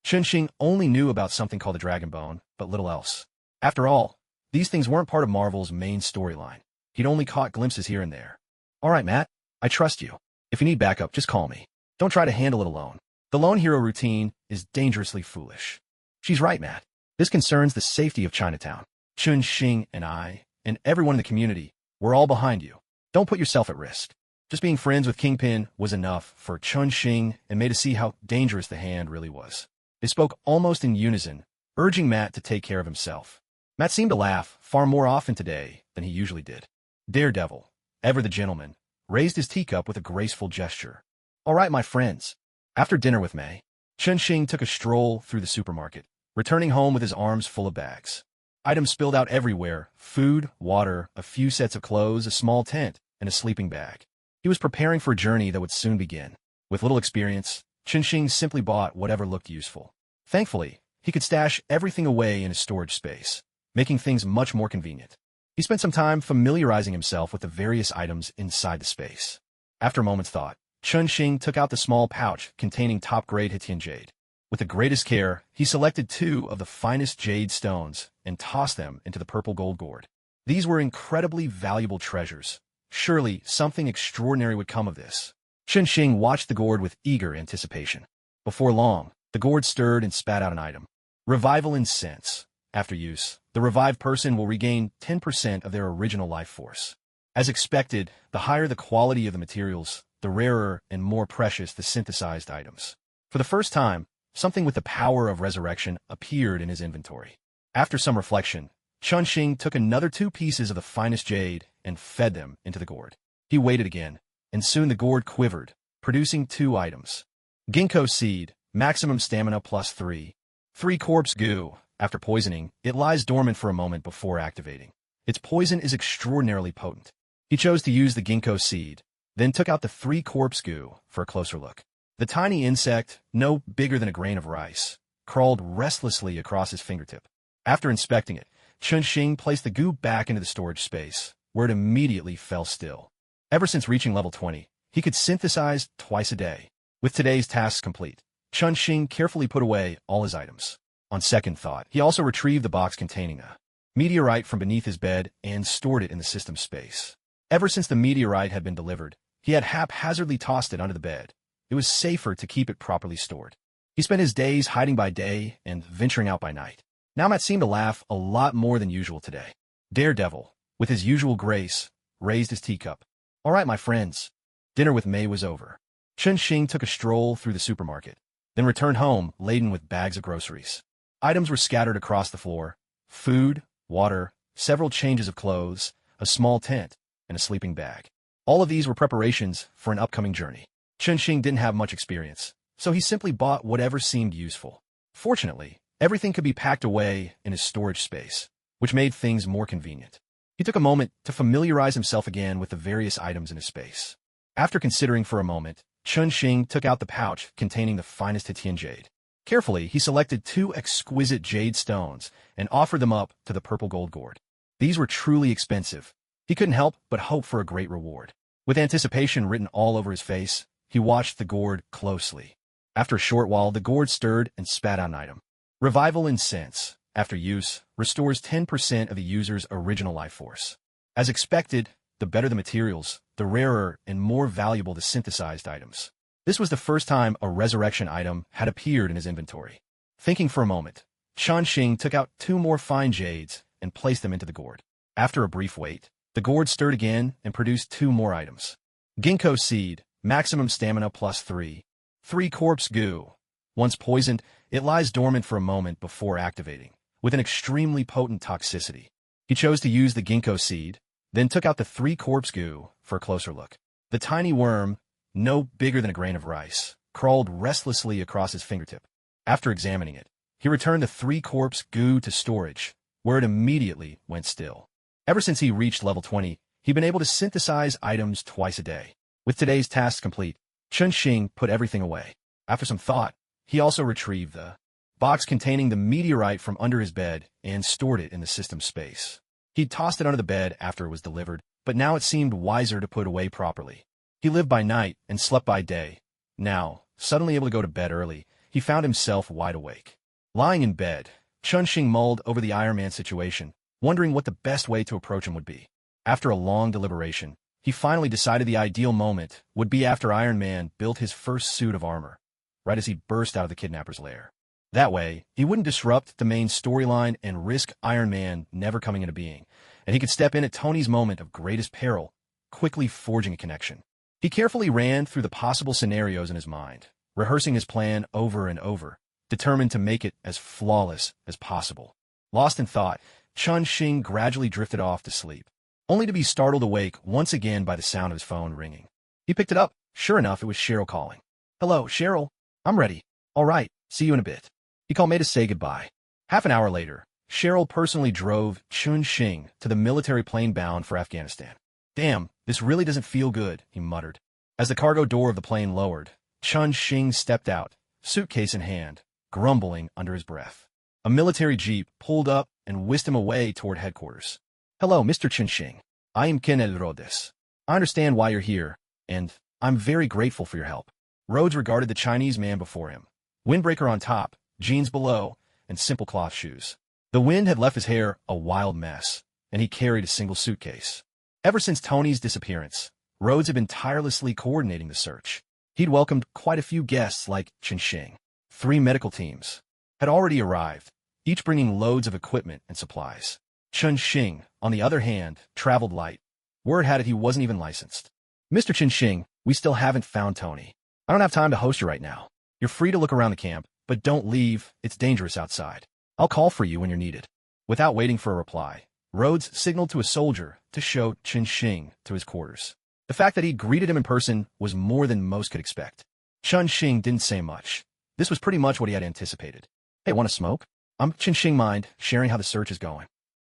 Chun-Shing only knew about something called the Dragon Bone, but little else. After all, these things weren't part of Marvel's main storyline. He'd only caught glimpses here and there. All right, Matt, I trust you. If you need backup, just call me. Don't try to handle it alone. The lone hero routine is dangerously foolish. She's right, Matt. This concerns the safety of Chinatown. Chun-Shing and I, and everyone in the community, we're all behind you. Don't put yourself at risk. Just being friends with Kingpin was enough for Chun-Shing and May to see how dangerous the hand really was. They spoke almost in unison, urging Matt to take care of himself. Matt seemed to laugh far more often today than he usually did. Daredevil, ever the gentleman, raised his teacup with a graceful gesture. All right, my friends. After dinner with May, Chun-Shing took a stroll through the supermarket, returning home with his arms full of bags. Items spilled out everywhere: food, water, a few sets of clothes, a small tent, and a sleeping bag. He was preparing for a journey that would soon begin. With little experience, Chunxing simply bought whatever looked useful. Thankfully, he could stash everything away in his storage space, making things much more convenient. He spent some time familiarizing himself with the various items inside the space. After a moment's thought, Chunxing took out the small pouch containing top-grade Hitian jade. With the greatest care, he selected 2 of the finest jade stones and tossed them into the purple gold gourd. These were incredibly valuable treasures. Surely something extraordinary would come of this. Chunxing watched the gourd with eager anticipation. Before long, the gourd stirred and spat out an item. Revival in sense. After use, the revived person will regain 10% of their original life force. As expected, the higher the quality of the materials, the rarer and more precious the synthesized items. For the first time, something with the power of resurrection appeared in his inventory. After some reflection, Chunxing took another 2 pieces of the finest jade and fed them into the gourd. He waited again, and soon the gourd quivered, producing 2 items. Ginkgo seed, maximum stamina plus 3. 3 corpse goo. After poisoning, it lies dormant for a moment before activating. Its poison is extraordinarily potent. He chose to use the ginkgo seed, then took out the 3 corpse goo for a closer look. The tiny insect, no bigger than a grain of rice, crawled restlessly across his fingertip. After inspecting it, Chunxing placed the goo back into the storage space, where it immediately fell still. Ever since reaching level 20, he could synthesize twice a day. With today's tasks complete, Chunxing carefully put away all his items. On second thought, he also retrieved the box containing a meteorite from beneath his bed and stored it in the system space. Ever since the meteorite had been delivered, he had haphazardly tossed it under the bed. It was safer to keep it properly stored. He spent his days hiding by day and venturing out by night. Now Matt seemed to laugh a lot more than usual today. Daredevil, with his usual grace, raised his teacup. "All right, my friends." Dinner with May was over. Chunxing took a stroll through the supermarket, then returned home laden with bags of groceries. Items were scattered across the floor: food, water, several changes of clothes, a small tent, and a sleeping bag. All of these were preparations for an upcoming journey. Chunxing didn't have much experience, so he simply bought whatever seemed useful. Fortunately, everything could be packed away in his storage space, which made things more convenient. He took a moment to familiarize himself again with the various items in his space. After considering for a moment, Chunxing took out the pouch containing the finest Hitian jade. Carefully, he selected 2 exquisite jade stones and offered them up to the purple gold gourd. These were truly expensive. He couldn't help but hope for a great reward. With anticipation written all over his face, he watched the gourd closely. After a short while, the gourd stirred and spat out an item. Revival in sense. After use, restores 10% of the user's original life force. As expected, the better the materials, the rarer and more valuable the synthesized items. This was the first time a resurrection item had appeared in his inventory. Thinking for a moment, Chunxing took out 2 more fine jades and placed them into the gourd. After a brief wait, the gourd stirred again and produced 2 more items. Ginkgo seed, maximum stamina plus 3. 3 corpse goo. Once poisoned, it lies dormant for a moment before activating, with an extremely potent toxicity. He chose to use the ginkgo seed, then took out the 3 corpse goo for a closer look. The tiny worm, no bigger than a grain of rice, crawled restlessly across his fingertip. After examining it, he returned the 3 corpse goo to storage, where it immediately went still. Ever since he reached level 20, he'd been able to synthesize items twice a day. With today's tasks complete, Chunxing put everything away. After some thought, he also retrieved the box containing the meteorite from under his bed and stored it in the system space. He'd tossed it under the bed after it was delivered, but now it seemed wiser to put away properly. He lived by night and slept by day. Now, suddenly able to go to bed early, he found himself wide awake. Lying in bed, Chunxing mulled over the Iron Man situation, wondering what the best way to approach him would be. After a long deliberation, he finally decided the ideal moment would be after Iron Man built his first suit of armor, right as he burst out of the kidnapper's lair. That way, he wouldn't disrupt the main storyline and risk Iron Man never coming into being, and he could step in at Tony's moment of greatest peril, quickly forging a connection. He carefully ran through the possible scenarios in his mind, rehearsing his plan over and over, determined to make it as flawless as possible. Lost in thought, Chunxing gradually drifted off to sleep, only to be startled awake once again by the sound of his phone ringing. He picked it up. Sure enough, it was Cheryl calling. "Hello, Cheryl. I'm ready. All right, see you in a bit." He called May to say goodbye. Half an hour later, Cheryl personally drove Chun-Shing to the military plane bound for Afghanistan. Damn, this really doesn't feel good, he muttered. As the cargo door of the plane lowered, Chun-Shing stepped out, suitcase in hand, grumbling under his breath. A military jeep pulled up and whisked him away toward headquarters. Hello, Mr. Chun-Shing. I am Ken El Rhodes. I understand why you're here, and I'm very grateful for your help. Rhodes regarded the Chinese man before him. Windbreaker on top, jeans below, and simple cloth shoes. The wind had left his hair a wild mess, and he carried a single suitcase. Ever since Tony's disappearance, Rhodes had been tirelessly coordinating the search. He'd welcomed quite a few guests like Chun-Shing. 3 medical teams had already arrived, each bringing loads of equipment and supplies. Chun-Shing, on the other hand, traveled light. Word had it he wasn't even licensed. Mr. Chun-Shing, we still haven't found Tony. I don't have time to host you right now. You're free to look around the camp, but don't leave, it's dangerous outside. I'll call for you when you're needed. Without waiting for a reply, Rhodes signaled to a soldier to show Chun-Shing to his quarters. The fact that he'd greeted him in person was more than most could expect. Chun-Shing didn't say much. This was pretty much what he had anticipated. Hey, want to smoke? I'm Chun-Shing, mind sharing how the search is going.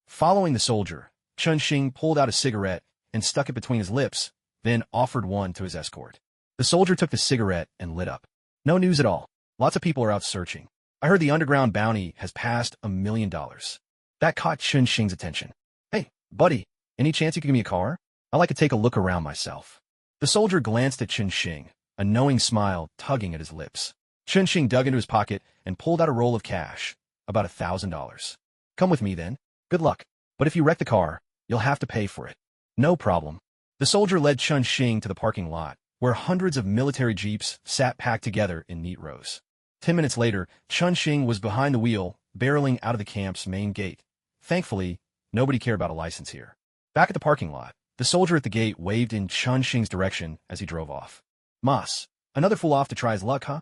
Following the soldier, Chun-Shing pulled out a cigarette and stuck it between his lips, then offered one to his escort. The soldier took the cigarette and lit up. No news at all. Lots of people are out searching. I heard the underground bounty has passed $1 million. That caught Chun-Shing's attention. Hey, buddy, any chance you could give me a car? I'd like to take a look around myself. The soldier glanced at Chun-Shing, a knowing smile tugging at his lips. Chun-Shing dug into his pocket and pulled out a roll of cash, about $1,000. Come with me then. Good luck. But if you wreck the car, you'll have to pay for it. No problem. The soldier led Chun-Shing to the parking lot, where hundreds of military jeeps sat packed together in neat rows. 10 minutes later, Chun-Shing was behind the wheel, barreling out of the camp's main gate. Thankfully, nobody cared about a license here. Back at the parking lot, the soldier at the gate waved in Chun-Shing's direction as he drove off. Moss, another fool off to try his luck, huh?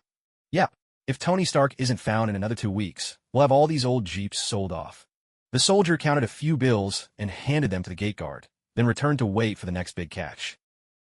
Yep. If Tony Stark isn't found in another 2 weeks, we'll have all these old jeeps sold off. The soldier counted a few bills and handed them to the gate guard, then returned to wait for the next big catch.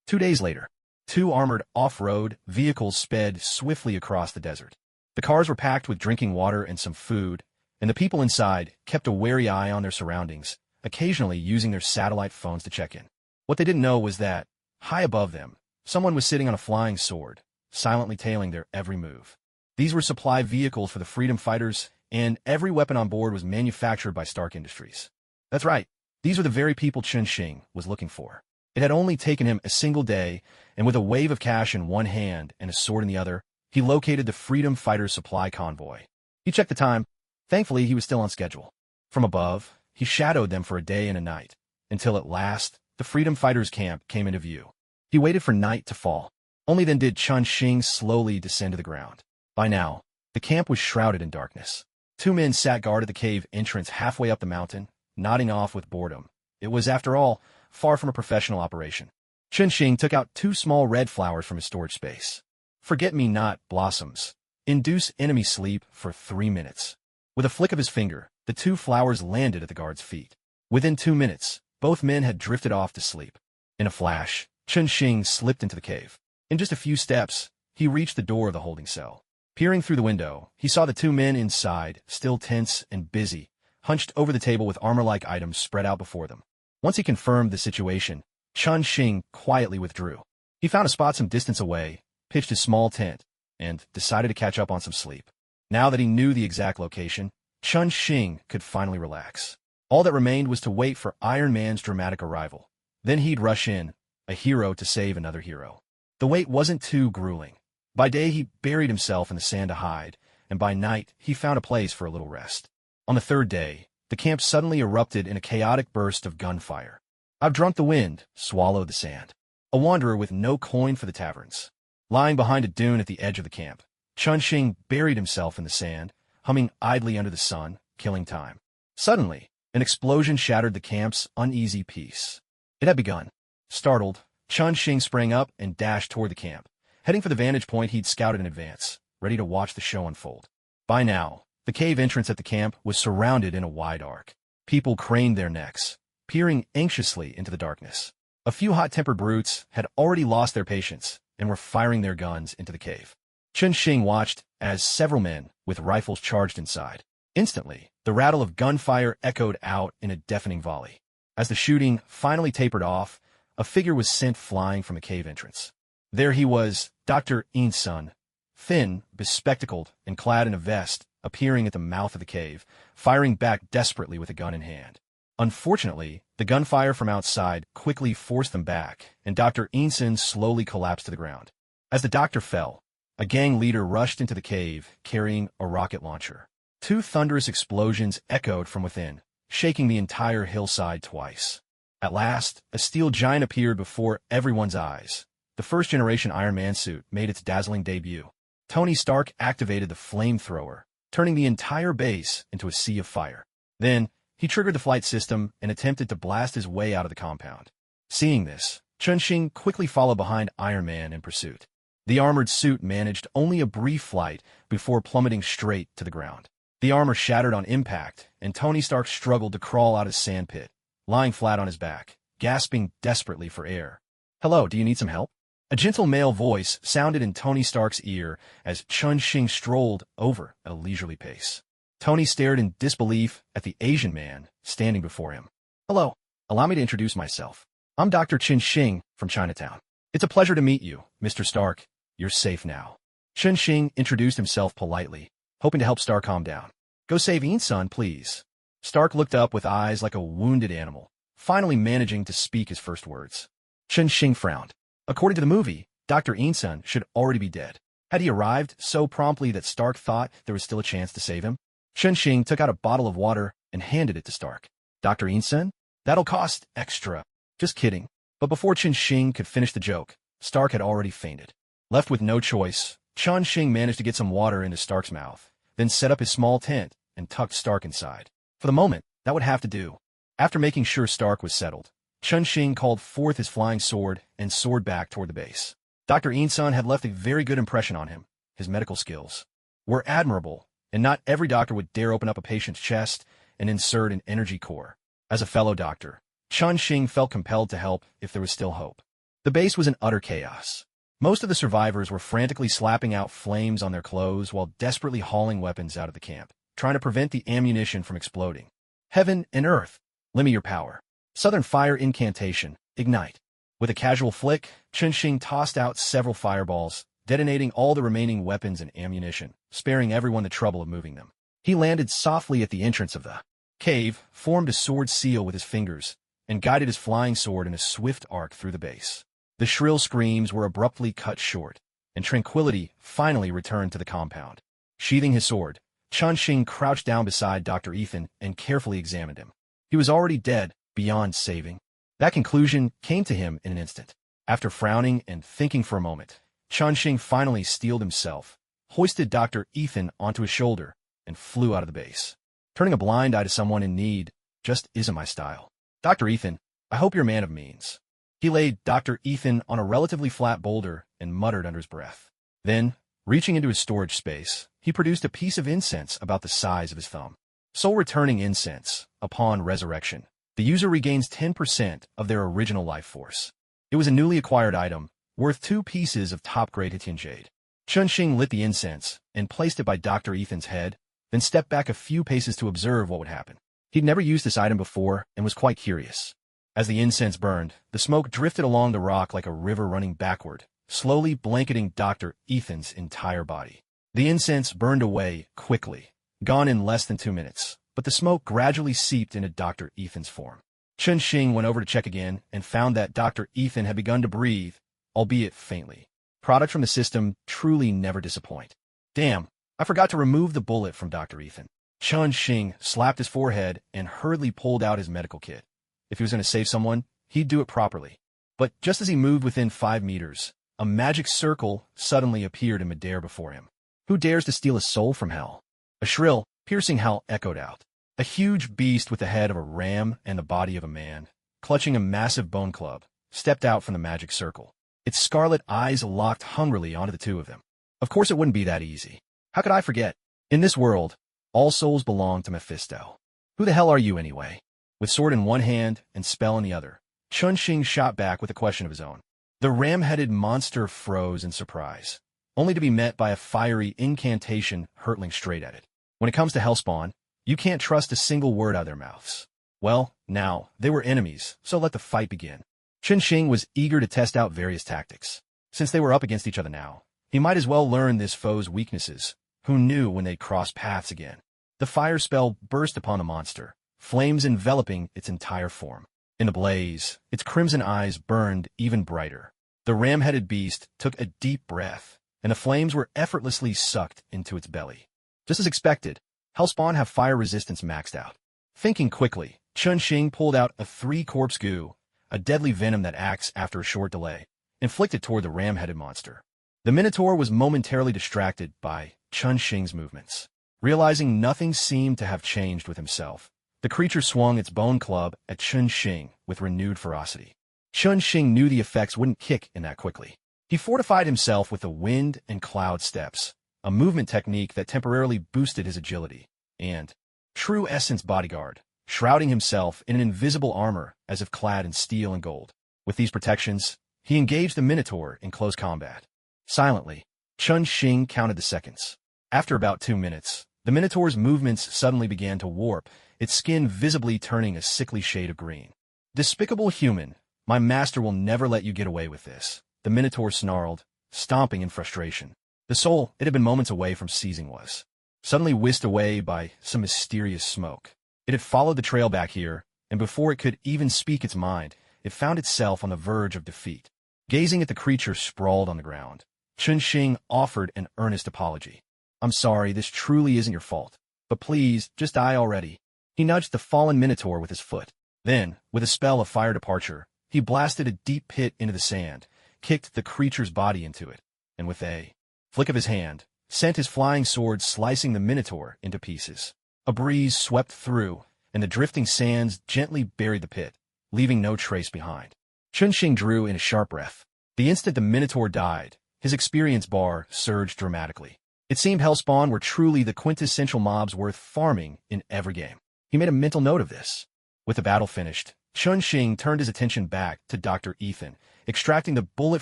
2 days later, 2 armored off-road vehicles sped swiftly across the desert. The cars were packed with drinking water and some food, and the people inside kept a wary eye on their surroundings, occasionally using their satellite phones to check in. What they didn't know was that, high above them, someone was sitting on a flying sword, silently tailing their every move. These were supply vehicles for the freedom fighters, and every weapon on board was manufactured by Stark Industries. That's right, these were the very people Chun-Shing was looking for. It had only taken him a single day, and with a wave of cash in one hand and a sword in the other, he located the freedom fighters' supply convoy. He checked the time. Thankfully, he was still on schedule. From above, he shadowed them for a day and a night, until at last, the freedom fighters' camp came into view. He waited for night to fall. Only then did Chun-Shing slowly descend to the ground. By now, the camp was shrouded in darkness. 2 men sat guard at the cave entrance halfway up the mountain, nodding off with boredom. It was, after all, far from a professional operation. Chun-Shing took out 2 small red flowers from his storage space. Forget-me-not blossoms. Induce enemy sleep for 3 minutes. With a flick of his finger, the 2 flowers landed at the guard's feet. Within 2 minutes, both men had drifted off to sleep. In a flash, Chun-Shing slipped into the cave. In just a few steps, he reached the door of the holding cell. Peering through the window, he saw the 2 men inside, still tense and busy, hunched over the table with armor-like items spread out before them. Once he confirmed the situation, Chun-Shing quietly withdrew. He found a spot some distance away, pitched his small tent, and decided to catch up on some sleep. Now that he knew the exact location, Chun-Shing could finally relax. All that remained was to wait for Iron Man's dramatic arrival. Then he'd rush in, a hero to save another hero. The wait wasn't too grueling. By day, he buried himself in the sand to hide, and by night, he found a place for a little rest. On the 3rd day, the camp suddenly erupted in a chaotic burst of gunfire. I've drunk the wind, swallowed the sand. A wanderer with no coin for the taverns. Lying behind a dune at the edge of the camp, Chun-Shing buried himself in the sand, humming idly under the sun, killing time. Suddenly, an explosion shattered the camp's uneasy peace. It had begun. Startled, Chun-Shing sprang up and dashed toward the camp, heading for the vantage point he'd scouted in advance, ready to watch the show unfold. By now, the cave entrance at the camp was surrounded in a wide arc. People craned their necks, peering anxiously into the darkness. A few hot-tempered brutes had already lost their patience and were firing their guns into the cave. Chun-Shing watched as several men with rifles charged inside. Instantly, The rattle of gunfire echoed out in a deafening volley. As the shooting finally tapered off, a figure was sent flying from a cave entrance. There he was, Dr. Insun, thin, bespectacled, and clad in a vest, appearing at the mouth of the cave, firing back desperately with a gun in hand. Unfortunately, the gunfire from outside quickly forced them back, and Dr. Insun slowly collapsed to the ground. As the doctor fell, a gang leader rushed into the cave, carrying a rocket launcher. Two thunderous explosions echoed from within, shaking the entire hillside twice. At last, a steel giant appeared before everyone's eyes. The first-generation Iron Man suit made its dazzling debut. Tony Stark activated the flamethrower, turning the entire base into a sea of fire. Then, he triggered the flight system and attempted to blast his way out of the compound. Seeing this, Chun-Shing quickly followed behind Iron Man in pursuit. The armored suit managed only a brief flight before plummeting straight to the ground. The armor shattered on impact, and Tony Stark struggled to crawl out of his sandpit, lying flat on his back, gasping desperately for air. "Hello, do you need some help?" A gentle male voice sounded in Tony Stark's ear as Chun-Shing strolled over at a leisurely pace. Tony stared in disbelief at the Asian man standing before him. "Hello, allow me to introduce myself. I'm Dr. Chun-Shing from Chinatown. It's a pleasure to meet you, Mr. Stark. You're safe now." Chun-Shing introduced himself politely, hoping to help Stark calm down. "Go save Insun, please." Stark looked up with eyes like a wounded animal, finally managing to speak his first words. Chun-Shing frowned. According to the movie, Dr. Insun should already be dead. Had he arrived so promptly that Stark thought there was still a chance to save him? Chun-Shing took out a bottle of water and handed it to Stark. "Dr. Insun? That'll cost extra." "Just kidding." But before Chun-Shing could finish the joke, Stark had already fainted. Left with no choice, Chun-Shing managed to get some water into Stark's mouth, then set up his small tent and tucked Stark inside. For the moment, that would have to do. After making sure Stark was settled, Chun-Shing called forth his flying sword and soared back toward the base. Dr. Insun had left a very good impression on him. His medical skills were admirable, and not every doctor would dare open up a patient's chest and insert an energy core. As a fellow doctor, Chun-Shing felt compelled to help if there was still hope. The base was in utter chaos. Most of the survivors were frantically slapping out flames on their clothes while desperately hauling weapons out of the camp, trying to prevent the ammunition from exploding. Heaven and earth, lend me your power. Southern Fire Incantation, Ignite. With a casual flick, Chun-Shing tossed out several fireballs, detonating all the remaining weapons and ammunition, sparing everyone the trouble of moving them. He landed softly at the entrance of the cave, formed a sword seal with his fingers, and guided his flying sword in a swift arc through the base. The shrill screams were abruptly cut short, and tranquility finally returned to the compound. Sheathing his sword, Chun-Shing crouched down beside Dr. Ethan and carefully examined him. He was already dead, beyond saving. That conclusion came to him in an instant. After frowning and thinking for a moment, Chun-Shing finally steeled himself, hoisted Dr. Ethan onto his shoulder, and flew out of the base. Turning a blind eye to someone in need just isn't my style. "Dr. Ethan, I hope you're a man of means." He laid Dr. Ethan on a relatively flat boulder and muttered under his breath. Then, reaching into his storage space, he produced a piece of incense about the size of his thumb. Soul-returning incense, upon resurrection, the user regains 10% of their original life force. It was a newly acquired item, worth 2 pieces of top-grade Hitian jade. Chun-Shing lit the incense and placed it by Dr. Ethan's head, then stepped back a few paces to observe what would happen. He'd never used this item before and was quite curious. As the incense burned, the smoke drifted along the rock like a river running backward, slowly blanketing Dr. Ethan's entire body. The incense burned away quickly, gone in less than 2 minutes, but the smoke gradually seeped into Dr. Ethan's form. Chun-Shing went over to check again and found that Dr. Ethan had begun to breathe, albeit faintly. Products from the system truly never disappoint. "Damn, I forgot to remove the bullet from Dr. Ethan." Chun-Shing slapped his forehead and hurriedly pulled out his medical kit. If he was going to save someone, he'd do it properly. But just as he moved within 5 meters, a magic circle suddenly appeared in midair before him. Who dares to steal a soul from hell? A shrill, piercing howl echoed out. A huge beast with the head of a ram and the body of a man, clutching a massive bone club, stepped out from the magic circle. Its scarlet eyes locked hungrily onto the two of them. Of course it wouldn't be that easy. How could I forget? In this world, all souls belong to Mephisto. Who the hell are you anyway? With sword in one hand and spell in the other, Chun-Shing shot back with a question of his own. The ram-headed monster froze in surprise, only to be met by a fiery incantation hurtling straight at it. When it comes to Hellspawn, You can't trust a single word out of their mouths. Well, now, they were enemies, so let the fight begin. Chunxing was eager to test out various tactics. Since they were up against each other now, he might as well learn this foe's weaknesses. Who knew when they'd cross paths again? The fire spell burst upon the monster, flames enveloping its entire form. In the blaze, its crimson eyes burned even brighter. The ram-headed beast took a deep breath, and the flames were effortlessly sucked into its belly. Just as expected, Hellspawn have fire resistance maxed out. Thinking quickly, Chunxing pulled out a 3-corpse goo, a deadly venom that acts after a short delay, inflicted toward the ram-headed monster. The Minotaur was momentarily distracted by Chunxing's movements. Realizing nothing seemed to have changed with himself, the creature swung its bone club at Chunxing with renewed ferocity. Chunxing knew the effects wouldn't kick in that quickly. He fortified himself with the wind and cloud steps, a movement technique that temporarily boosted his agility, and true essence bodyguard, shrouding himself in an invisible armor as if clad in steel and gold. With these protections, he engaged the Minotaur in close combat. Silently, Chunxing counted the seconds. After about 2 minutes, the Minotaur's movements suddenly began to warp, its skin visibly turning a sickly shade of green. Despicable human, my master will never let you get away with this, the Minotaur snarled, stomping in frustration. The soul it had been moments away from seizing was suddenly whisked away by some mysterious smoke. It had followed the trail back here, and before it could even speak its mind, it found itself on the verge of defeat. Gazing at the creature sprawled on the ground, Chunxing offered an earnest apology. I'm sorry, this truly isn't your fault. But please, just die already. He nudged the fallen Minotaur with his foot. Then, with a spell of fire departure, he blasted a deep pit into the sand, kicked the creature's body into it, and with a flick of his hand, sent his flying sword slicing the Minotaur into pieces. A breeze swept through, and the drifting sands gently buried the pit, leaving no trace behind. Chunxing drew in a sharp breath. The instant the Minotaur died, his experience bar surged dramatically. It seemed Hellspawn were truly the quintessential mobs worth farming in every game. He made a mental note of this. With the battle finished, Chunxing turned his attention back to Dr. Ethan, extracting the bullet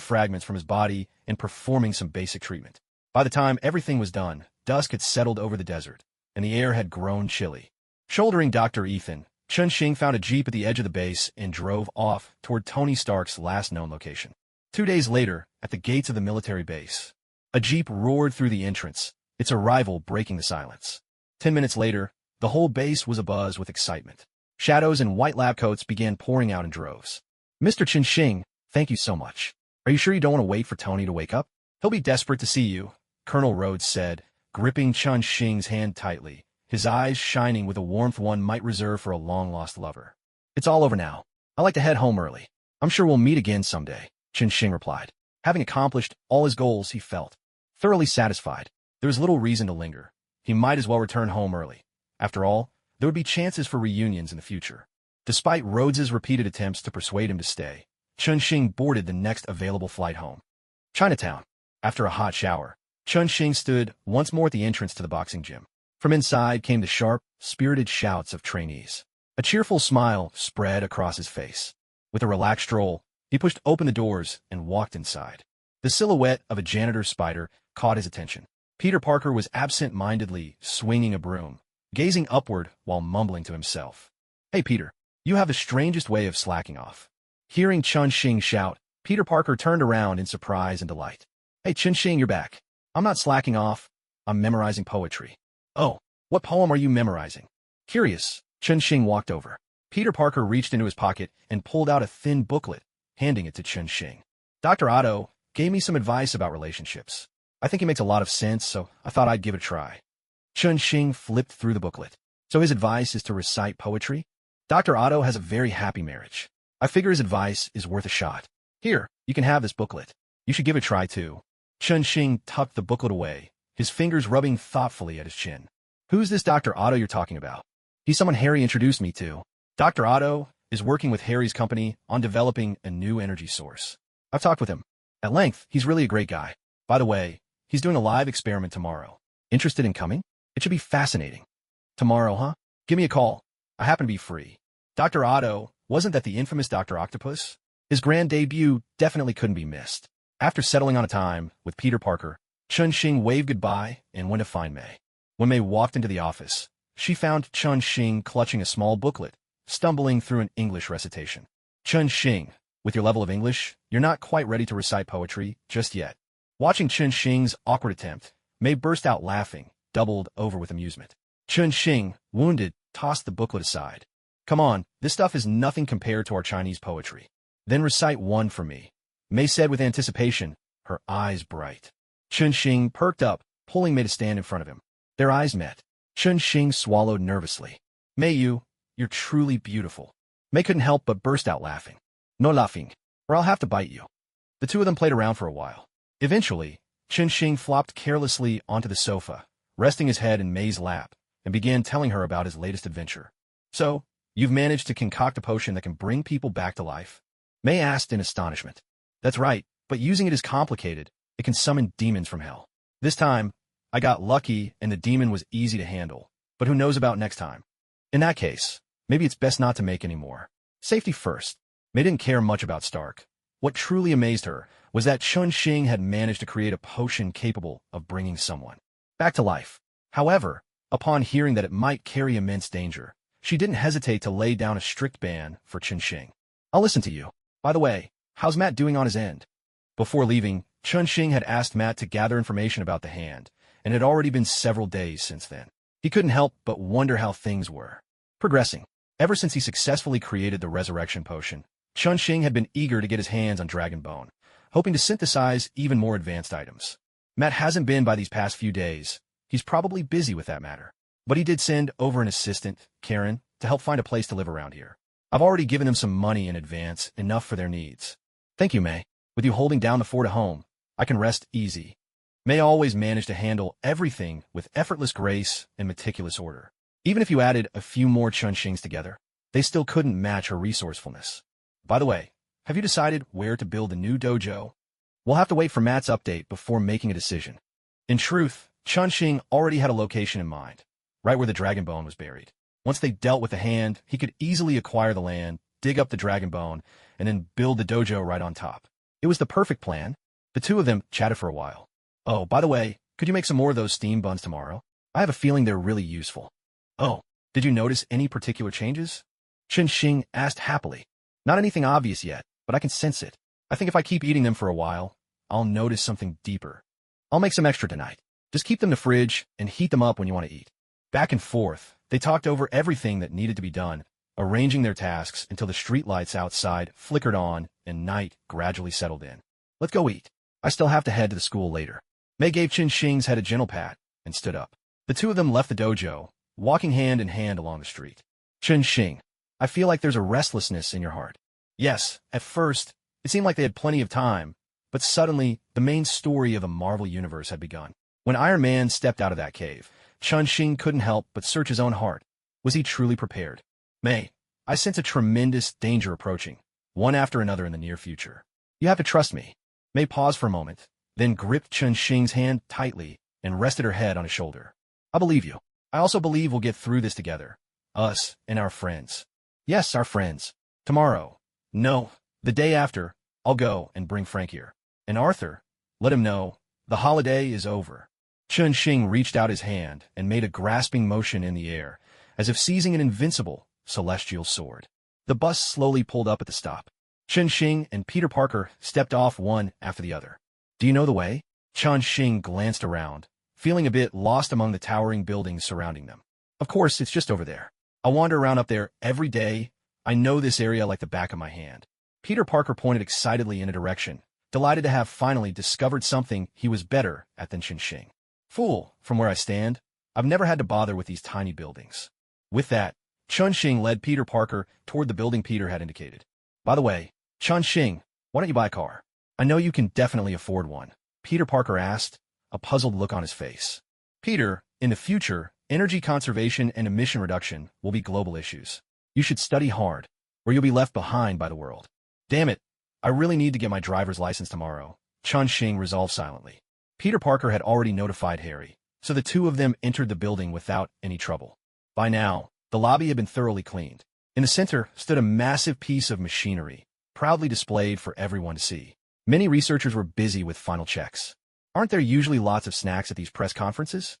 fragments from his body and performing some basic treatment. By the time everything was done, dusk had settled over the desert, and the air had grown chilly. Shouldering Dr. Ethan, Chunxing found a jeep at the edge of the base and drove off toward Tony Stark's last known location. 2 days later, at the gates of the military base, a jeep roared through the entrance, its arrival breaking the silence. 10 minutes later, the whole base was abuzz with excitement. Shadows in white lab coats began pouring out in droves. Mr. Chunxing, thank you so much. Are you sure you don't want to wait for Tony to wake up? He'll be desperate to see you, Colonel Rhodes said, gripping Chunxing's hand tightly, his eyes shining with a warmth one might reserve for a long-lost lover. It's all over now. I like to head home early. I'm sure we'll meet again someday, Chunxing replied. Having accomplished all his goals, he felt thoroughly satisfied. There was little reason to linger. He might as well return home early. After all, there would be chances for reunions in the future. Despite Rhodes's repeated attempts to persuade him to stay, Chunxing boarded the next available flight home. Chinatown. After a hot shower, Chunxing stood once more at the entrance to the boxing gym. From inside came the sharp, spirited shouts of trainees. A cheerful smile spread across his face. With a relaxed stroll, he pushed open the doors and walked inside. The silhouette of a janitor's spider caught his attention. Peter Parker was absent-mindedly swinging a broom, gazing upward while mumbling to himself. Hey, Peter, you have the strangest way of slacking off. Hearing Chunxing shout, Peter Parker turned around in surprise and delight. Hey, Chunxing, you're back. I'm not slacking off. I'm memorizing poetry. Oh, what poem are you memorizing? Curious, Chunxing walked over. Peter Parker reached into his pocket and pulled out a thin booklet, handing it to Chunxing. Dr. Otto gave me some advice about relationships. I think it makes a lot of sense, so I thought I'd give it a try. Chunxing flipped through the booklet. So his advice is to recite poetry? Dr. Otto has a very happy marriage. I figure his advice is worth a shot. Here, you can have this booklet. You should give it a try, too. Chunxing tucked the booklet away, his fingers rubbing thoughtfully at his chin. Who's this Dr. Otto you're talking about? He's someone Harry introduced me to. Dr. Otto is working with Harry's company on developing a new energy source. I've talked with him. At length, he's really a great guy. By the way, he's doing a live experiment tomorrow. Interested in coming? It should be fascinating. Tomorrow, huh? Give me a call. I happen to be free. Dr. Otto, wasn't that the infamous Dr. Octopus? His grand debut definitely couldn't be missed. After settling on a time with Peter Parker, Chunxing waved goodbye and went to find May. When May walked into the office, she found Chun Xing clutching a small booklet, stumbling through an English recitation. Chun Xing, with your level of English, you're not quite ready to recite poetry just yet. Watching Chun Xing's awkward attempt, Mei burst out laughing, doubled over with amusement. Chun Xing, wounded, tossed the booklet aside. Come on, this stuff is nothing compared to our Chinese poetry. Then recite one for me, Mei said with anticipation, her eyes bright. Chun Xing perked up, pulling Mei to stand in front of him. Their eyes met. Chun Xing swallowed nervously. Mei, you're truly beautiful. Mei couldn't help but burst out laughing. No laughing, or I'll have to bite you. The two of them played around for a while. Eventually, Chun Xing flopped carelessly onto the sofa, resting his head in Mei's lap, and began telling her about his latest adventure. So, you've managed to concoct a potion that can bring people back to life? Mei asked in astonishment. That's right, but using it is complicated. It can summon demons from hell. This time, I got lucky and the demon was easy to handle, but who knows about next time? In that case, maybe it's best not to make any more. Safety first. Mei didn't care much about Stark. What truly amazed her was that Chun Xing had managed to create a potion capable of bringing someone back to life. However, upon hearing that it might carry immense danger, she didn't hesitate to lay down a strict ban for Chun Xing. I'll listen to you. By the way, how's Matt doing on his end? Before leaving, Chun Xing had asked Matt to gather information about the hand, and it had already been several days since then. He couldn't help but wonder how things were progressing. Ever since he successfully created the resurrection potion, Chun Xing had been eager to get his hands on Dragon Bone, hoping to synthesize even more advanced items. Matt hasn't been by these past few days. He's probably busy with that matter. But he did send over an assistant, Karen, to help find a place to live around here. I've already given them some money in advance, enough for their needs. Thank you, Mei. With you holding down the fort at home, I can rest easy. Mei always managed to handle everything with effortless grace and meticulous order. Even if you added a few more Chun Xings together, they still couldn't match her resourcefulness. By the way, have you decided where to build a new dojo? We'll have to wait for Matt's update before making a decision. In truth, Chun Xing already had a location in mind, right where the Dragon Bone was buried. Once they dealt with the hand, he could easily acquire the land, dig up the Dragon Bone, and then build the dojo right on top. It was the perfect plan. The two of them chatted for a while. Oh, by the way, could you make some more of those steam buns tomorrow? I have a feeling they're really useful. Oh, did you notice any particular changes? Chun Xing asked happily. Not anything obvious yet, but I can sense it. I think if I keep eating them for a while, I'll notice something deeper. I'll make some extra tonight. Just keep them in the fridge and heat them up when you want to eat. Back and forth, they talked over everything that needed to be done, arranging their tasks until the streetlights outside flickered on and night gradually settled in. Let's go eat. I still have to head to the school later. Mei gave Chun Xing's head a gentle pat and stood up. The two of them left the dojo, walking hand in hand along the street. Chun Xing, I feel like there's a restlessness in your heart. Yes, at first, it seemed like they had plenty of time, but suddenly, the main story of the Marvel Universe had begun. When Iron Man stepped out of that cave, Chun Xing couldn't help but search his own heart. Was he truly prepared? Mei, I sense a tremendous danger approaching, one after another in the near future. You have to trust me. Mei paused for a moment, then gripped Chun Xing's hand tightly and rested her head on his shoulder. I believe you. I also believe we'll get through this together. Us and our friends. Yes, our friends. Tomorrow. No, the day after, I'll go and bring Frank here. And Arthur, let him know, the holiday is over. Chun Xing reached out his hand and made a grasping motion in the air, as if seizing an invincible, celestial sword. The bus slowly pulled up at the stop. Chun Xing and Peter Parker stepped off one after the other. Do you know the way? Chun Xing glanced around, feeling a bit lost among the towering buildings surrounding them. Of course, it's just over there. I wander around up there every day. I know this area like the back of my hand. Peter Parker pointed excitedly in a direction, delighted to have finally discovered something he was better at than Chun Xing. Fool, from where I stand, I've never had to bother with these tiny buildings. With that, Chun Xing led Peter Parker toward the building Peter had indicated. By the way, Chun Xing, why don't you buy a car? I know you can definitely afford one, Peter Parker asked, a puzzled look on his face. Peter, in the future, energy conservation and emission reduction will be global issues. You should study hard, or you'll be left behind by the world. Damn it, I really need to get my driver's license tomorrow, Chun Xing resolved silently. Peter Parker had already notified Harry, so the two of them entered the building without any trouble. By now, the lobby had been thoroughly cleaned. In the center stood a massive piece of machinery, proudly displayed for everyone to see. Many researchers were busy with final checks. Aren't there usually lots of snacks at these press conferences?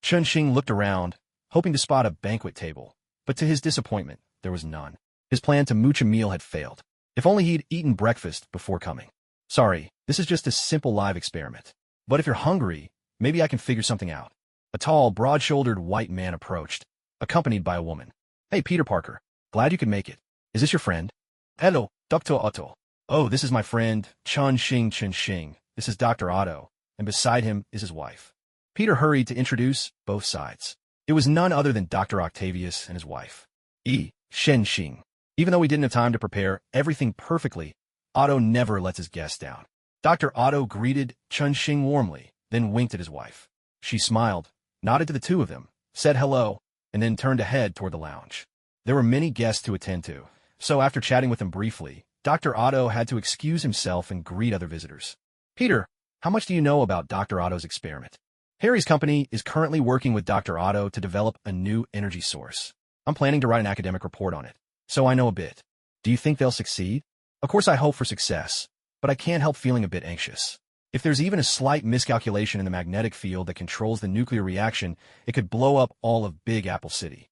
Chun Xing looked around, hoping to spot a banquet table, but to his disappointment, there was none. His plan to mooch a meal had failed. If only he'd eaten breakfast before coming. Sorry, this is just a simple live experiment. But if you're hungry, maybe I can figure something out. A tall, broad-shouldered white man approached, accompanied by a woman. Hey, Peter Parker. Glad you could make it. Is this your friend? Hello, Dr. Otto. Oh, this is my friend, Chun Xing. This is Dr. Otto, and beside him is his wife. Peter hurried to introduce both sides. It was none other than Dr. Octavius and his wife. Shen Xing. Even though he didn't have time to prepare everything perfectly, Otto never lets his guests down. Dr. Otto greeted Chun Xing warmly, then winked at his wife. She smiled, nodded to the two of them, said hello, and then turned to head toward the lounge. There were many guests to attend to, so after chatting with them briefly, Dr. Otto had to excuse himself and greet other visitors. Peter, how much do you know about Dr. Otto's experiment? Harry's company is currently working with Dr. Otto to develop a new energy source. I'm planning to write an academic report on it, so I know a bit. Do you think they'll succeed? Of course I hope for success, but I can't help feeling a bit anxious. If there's even a slight miscalculation in the magnetic field that controls the nuclear reaction, it could blow up all of Big Apple City.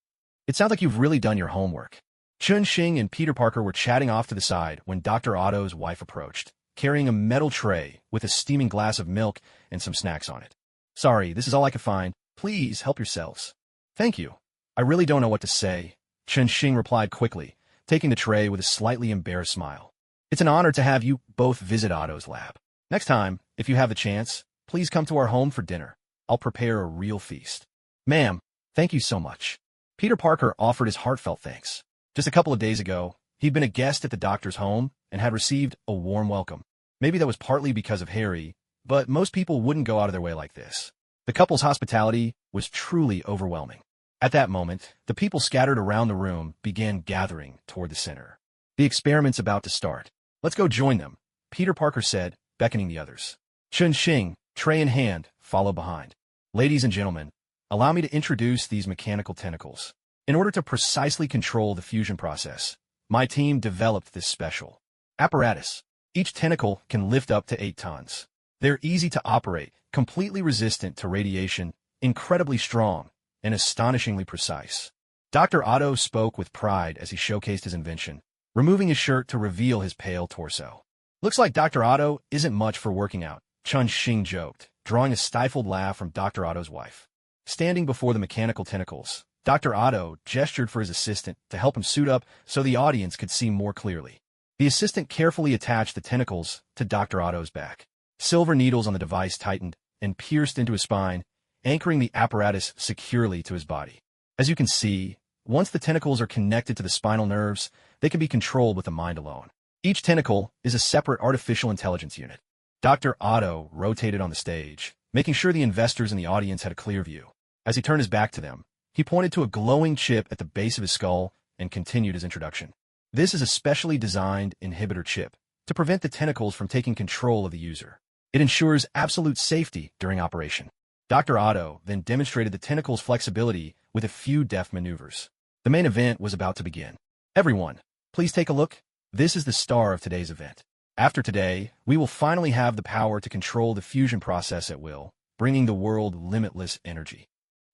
It sounds like you've really done your homework. Chun Xing and Peter Parker were chatting off to the side when Dr. Otto's wife approached, carrying a metal tray with a steaming glass of milk and some snacks on it. Sorry, this is all I could find. Please help yourselves. Thank you. I really don't know what to say, Chun Xing replied quickly, taking the tray with a slightly embarrassed smile. It's an honor to have you both visit Otto's lab. Next time, if you have the chance, please come to our home for dinner. I'll prepare a real feast. Ma'am, thank you so much. Peter Parker offered his heartfelt thanks. Just a couple of days ago, he'd been a guest at the doctor's home and had received a warm welcome. Maybe that was partly because of Harry, but most people wouldn't go out of their way like this. The couple's hospitality was truly overwhelming. At that moment, the people scattered around the room began gathering toward the center. The experiment's about to start. Let's go join them, Peter Parker said, beckoning the others. Chun Xing, tray in hand, followed behind. Ladies and gentlemen, allow me to introduce these mechanical tentacles. In order to precisely control the fusion process, my team developed this special apparatus. Each tentacle can lift up to 8 tons. They're easy to operate, completely resistant to radiation, incredibly strong, and astonishingly precise. Dr. Otto spoke with pride as he showcased his invention, removing his shirt to reveal his pale torso. Looks like Dr. Otto isn't much for working out, Chun Xing joked, drawing a stifled laugh from Dr. Otto's wife. Standing before the mechanical tentacles, Dr. Otto gestured for his assistant to help him suit up so the audience could see more clearly. The assistant carefully attached the tentacles to Dr. Otto's back. Silver needles on the device tightened and pierced into his spine, anchoring the apparatus securely to his body. As you can see, once the tentacles are connected to the spinal nerves, they can be controlled with the mind alone. Each tentacle is a separate artificial intelligence unit. Dr. Otto rotated on the stage, making sure the investors in the audience had a clear view. As he turned his back to them, he pointed to a glowing chip at the base of his skull and continued his introduction. This is a specially designed inhibitor chip to prevent the tentacles from taking control of the user. It ensures absolute safety during operation. Dr. Otto then demonstrated the tentacle's flexibility with a few deft maneuvers. The main event was about to begin. Everyone, please take a look. This is the star of today's event. After today, we will finally have the power to control the fusion process at will, bringing the world limitless energy.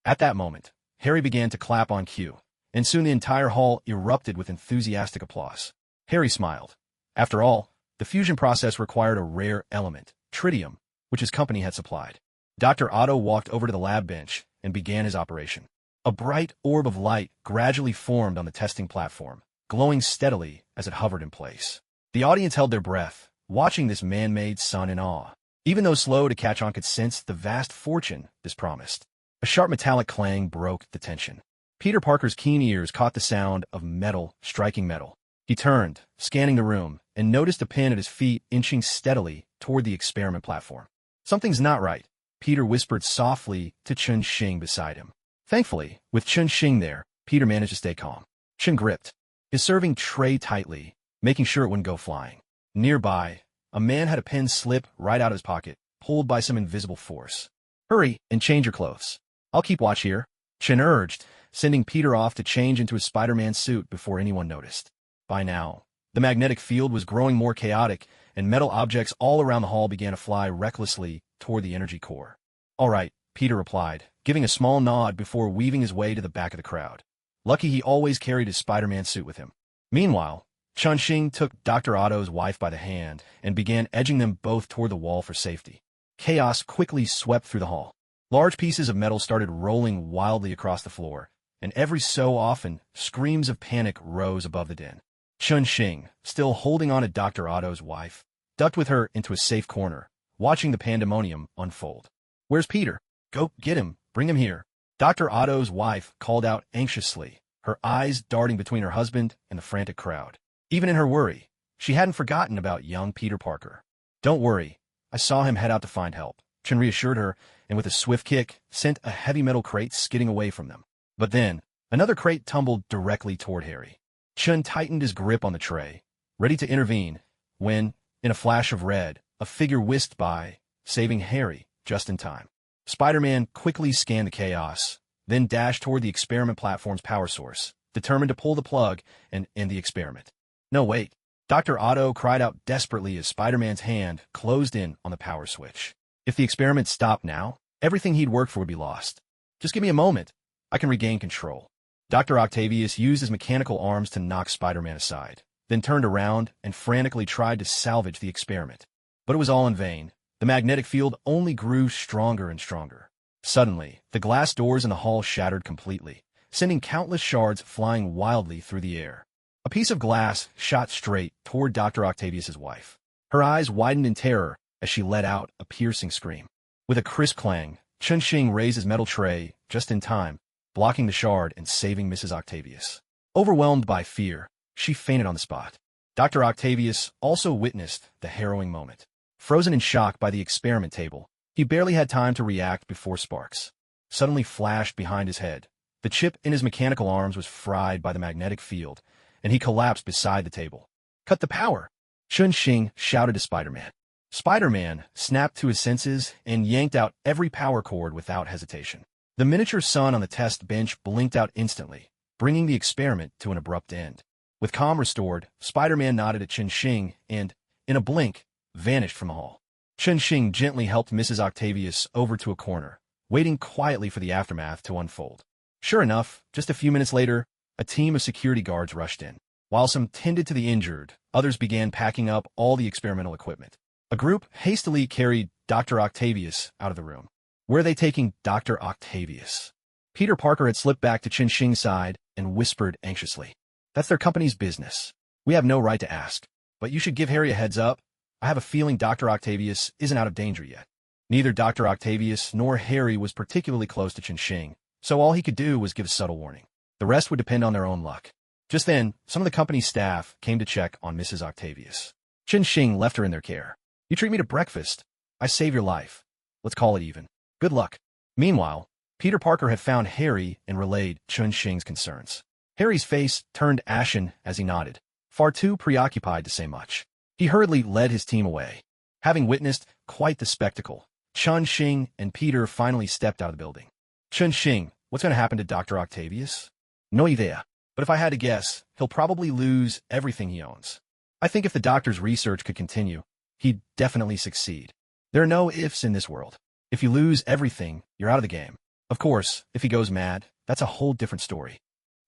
At that moment, Harry began to clap on cue, and soon the entire hall erupted with enthusiastic applause. Harry smiled. After all, the fusion process required a rare element, tritium, which his company had supplied. Dr. Otto walked over to the lab bench and began his operation. A bright orb of light gradually formed on the testing platform, glowing steadily as it hovered in place. The audience held their breath, watching this man-made sun in awe. Even those slow to catch on could sense the vast fortune this promised. A sharp metallic clang broke the tension. Peter Parker's keen ears caught the sound of metal striking metal. He turned, scanning the room, and noticed a pin at his feet inching steadily toward the experiment platform. Something's not right, Peter whispered softly to Chun Xing beside him. Thankfully, with Chun Xing there, Peter managed to stay calm. Chun gripped his serving tray tightly, making sure it wouldn't go flying. Nearby, a man had a pen slip right out of his pocket, pulled by some invisible force. Hurry and change your clothes. I'll keep watch here, Chun urged, sending Peter off to change into his Spider-Man suit before anyone noticed. By now, the magnetic field was growing more chaotic, and metal objects all around the hall began to fly recklessly toward the energy core. All right, Peter replied, giving a small nod before weaving his way to the back of the crowd. Lucky he always carried his Spider-Man suit with him. Meanwhile, Chun-Shing took Dr. Otto's wife by the hand and began edging them both toward the wall for safety. Chaos quickly swept through the hall. Large pieces of metal started rolling wildly across the floor, and every so often, screams of panic rose above the din. Chun-Shing, still holding on to Dr. Otto's wife, ducked with her into a safe corner, watching the pandemonium unfold. "Where's Peter? Go get him, bring him here." Dr. Otto's wife called out anxiously, her eyes darting between her husband and the frantic crowd. Even in her worry, she hadn't forgotten about young Peter Parker. "Don't worry, I saw him head out to find help," Chun reassured her, and with a swift kick, sent a heavy metal crate skidding away from them. But then, another crate tumbled directly toward Harry. Chun tightened his grip on the tray, ready to intervene, when, in a flash of red, a figure whisked by, saving Harry just in time. Spider-Man quickly scanned the chaos, then dashed toward the experiment platform's power source, determined to pull the plug and end the experiment. "No, wait." Dr. Otto cried out desperately as Spider-Man's hand closed in on the power switch. If the experiment stopped now, everything he'd worked for would be lost. "Just give me a moment. I can regain control." Dr. Octavius used his mechanical arms to knock Spider-Man aside, then turned around and frantically tried to salvage the experiment. But it was all in vain. The magnetic field only grew stronger and stronger. Suddenly, the glass doors in the hall shattered completely, sending countless shards flying wildly through the air. A piece of glass shot straight toward Dr. Octavius's wife. Her eyes widened in terror as she let out a piercing scream. With a crisp clang, Chun-Shing raised his metal tray just in time, blocking the shard and saving Mrs. Octavius. Overwhelmed by fear, she fainted on the spot. Dr. Octavius also witnessed the harrowing moment. Frozen in shock by the experiment table, he barely had time to react before sparks suddenly flashed behind his head. The chip in his mechanical arms was fried by the magnetic field, and he collapsed beside the table. "Cut the power!" Chun-Shing shouted to Spider-Man. Spider-Man snapped to his senses and yanked out every power cord without hesitation. The miniature sun on the test bench blinked out instantly, bringing the experiment to an abrupt end. With calm restored, Spider-Man nodded at Chun-Shing and, in a blink, vanished from the hall. Chun-Shing gently helped Mrs. Octavius over to a corner, waiting quietly for the aftermath to unfold. Sure enough, just a few minutes later, a team of security guards rushed in. While some tended to the injured, others began packing up all the experimental equipment. A group hastily carried Dr. Octavius out of the room. "Where are they taking Dr. Octavius?" Peter Parker had slipped back to Chun-Shing's side and whispered anxiously. "That's their company's business. We have no right to ask. But you should give Harry a heads up. I have a feeling Dr. Octavius isn't out of danger yet." Neither Dr. Octavius nor Harry was particularly close to Chun-Shing, so all he could do was give a subtle warning. The rest would depend on their own luck. Just then, some of the company's staff came to check on Mrs. Octavius. Chun-Shing left her in their care. "You treat me to breakfast. I save your life. Let's call it even. Good luck." Meanwhile, Peter Parker had found Harry and relayed Chun-Shing's concerns. Harry's face turned ashen as he nodded, far too preoccupied to say much. He hurriedly led his team away. Having witnessed quite the spectacle, Chun-Shing and Peter finally stepped out of the building. "Chun-Shing, what's going to happen to Dr. Octavius?" "No idea. But if I had to guess, he'll probably lose everything he owns. I think if the doctor's research could continue, he'd definitely succeed. There are no ifs in this world. If you lose everything, you're out of the game. Of course, if he goes mad, that's a whole different story."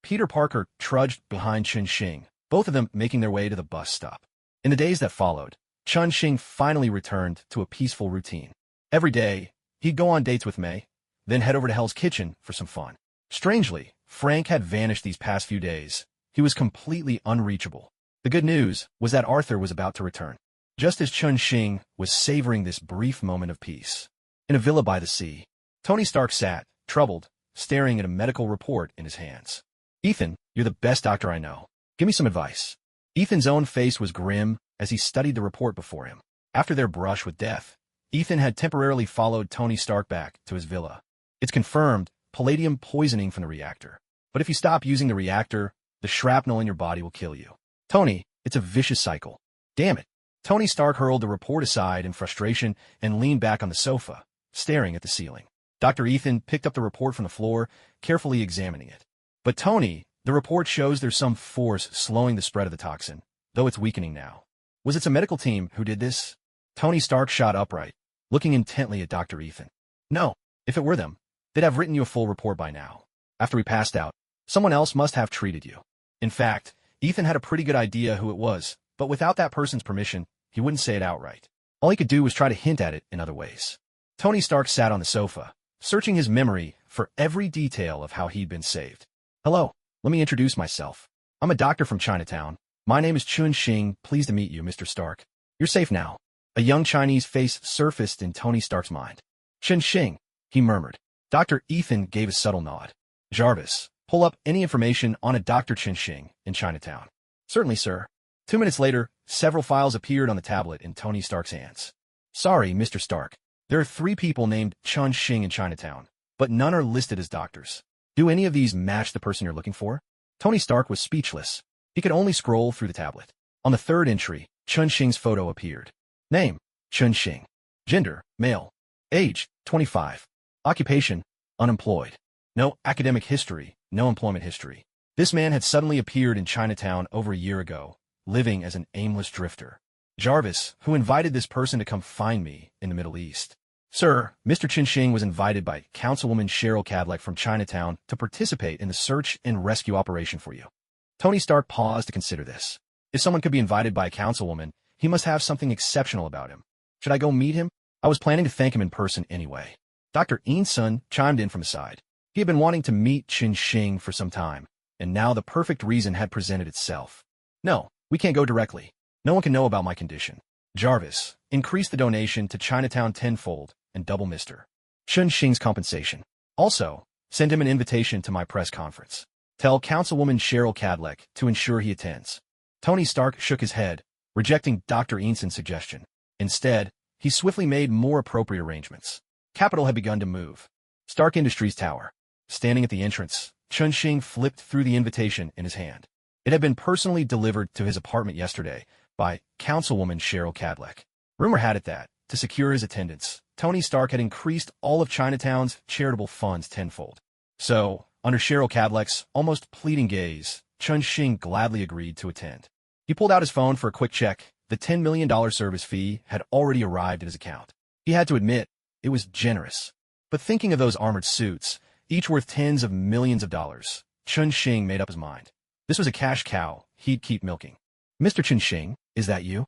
Peter Parker trudged behind Chun-Shing, both of them making their way to the bus stop. In the days that followed, Chun-Shing finally returned to a peaceful routine. Every day, he'd go on dates with May, then head over to Hell's Kitchen for some fun. Strangely, Frank had vanished these past few days. He was completely unreachable. The good news was that Arthur was about to return. Just as Chun-Shing was savoring this brief moment of peace, in a villa by the sea, Tony Stark sat, troubled, staring at a medical report in his hands. "Ethan, you're the best doctor I know. Give me some advice." Ethan's own face was grim as he studied the report before him. After their brush with death, Ethan had temporarily followed Tony Stark back to his villa. "It's confirmed palladium poisoning from the reactor. But if you stop using the reactor, the shrapnel in your body will kill you. Tony, it's a vicious cycle. Damn it." Tony Stark hurled the report aside in frustration and leaned back on the sofa, staring at the ceiling. Dr. Ethan picked up the report from the floor, carefully examining it. "But Tony, the report shows there's some force slowing the spread of the toxin, though it's weakening now. Was it some medical team who did this?" Tony Stark shot upright, looking intently at Dr. Ethan. "No, if it were them, They'd have written you a full report by now. After we passed out, someone else must have treated you. In fact, Ethan had a pretty good idea who it was, but without that person's permission, he wouldn't say it outright. All he could do was try to hint at it in other ways. Tony Stark sat on the sofa, searching his memory for every detail of how he'd been saved. Hello, let me introduce myself. I'm a doctor from Chinatown. My name is Chun Xing. Pleased to meet you, Mr. Stark. You're safe now. A young Chinese face surfaced in Tony Stark's mind. Chun Xing, he murmured. Dr. Ethan gave a subtle nod. Jarvis, pull up any information on a Dr. Chun Xing in Chinatown. Certainly, sir. 2 minutes later, several files appeared on the tablet in Tony Stark's hands. Sorry, Mr. Stark. There are 3 people named Chun Xing in Chinatown, but none are listed as doctors. Do any of these match the person you're looking for? Tony Stark was speechless. He could only scroll through the tablet. On the 3rd entry, Chun Xing's photo appeared. Name, Chun Xing. Gender, male. Age, 25. Occupation, unemployed. No academic history, no employment history. This man had suddenly appeared in Chinatown over a year ago, living as an aimless drifter. Jarvis, who invited this person to come find me in the Middle East. Sir, Mr. Chun Xing was invited by Councilwoman Cheryl Cadleck from Chinatown to participate in the search and rescue operation for you. Tony Stark paused to consider this. If someone could be invited by a councilwoman, he must have something exceptional about him. Should I go meet him? I was planning to thank him in person anyway. Dr. Eanson chimed in from his side. He had been wanting to meet Chun Xing for some time, and now the perfect reason had presented itself. No, we can't go directly. No one can know about my condition. Jarvis, increase the donation to Chinatown tenfold and double Mr. Chun Xing's compensation. Also, send him an invitation to my press conference. Tell Councilwoman Cheryl Cadleck to ensure he attends. Tony Stark shook his head, rejecting Dr. Eanson's suggestion. Instead, he swiftly made more appropriate arrangements. Capital had begun to move. Stark Industries Tower. Standing at the entrance, Chun Xing flipped through the invitation in his hand. It had been personally delivered to his apartment yesterday by Councilwoman Cheryl Cadleck. Rumor had it that, to secure his attendance, Tony Stark had increased all of Chinatown's charitable funds tenfold. So, under Cheryl Cadleck's almost pleading gaze, Chun Xing gladly agreed to attend. He pulled out his phone for a quick check. The $10 million service fee had already arrived at his account. He had to admit, it was generous. But thinking of those armored suits, each worth tens of millions of dollars, Chun Xing made up his mind. This was a cash cow he'd keep milking. Mr. Chun Xing, is that you?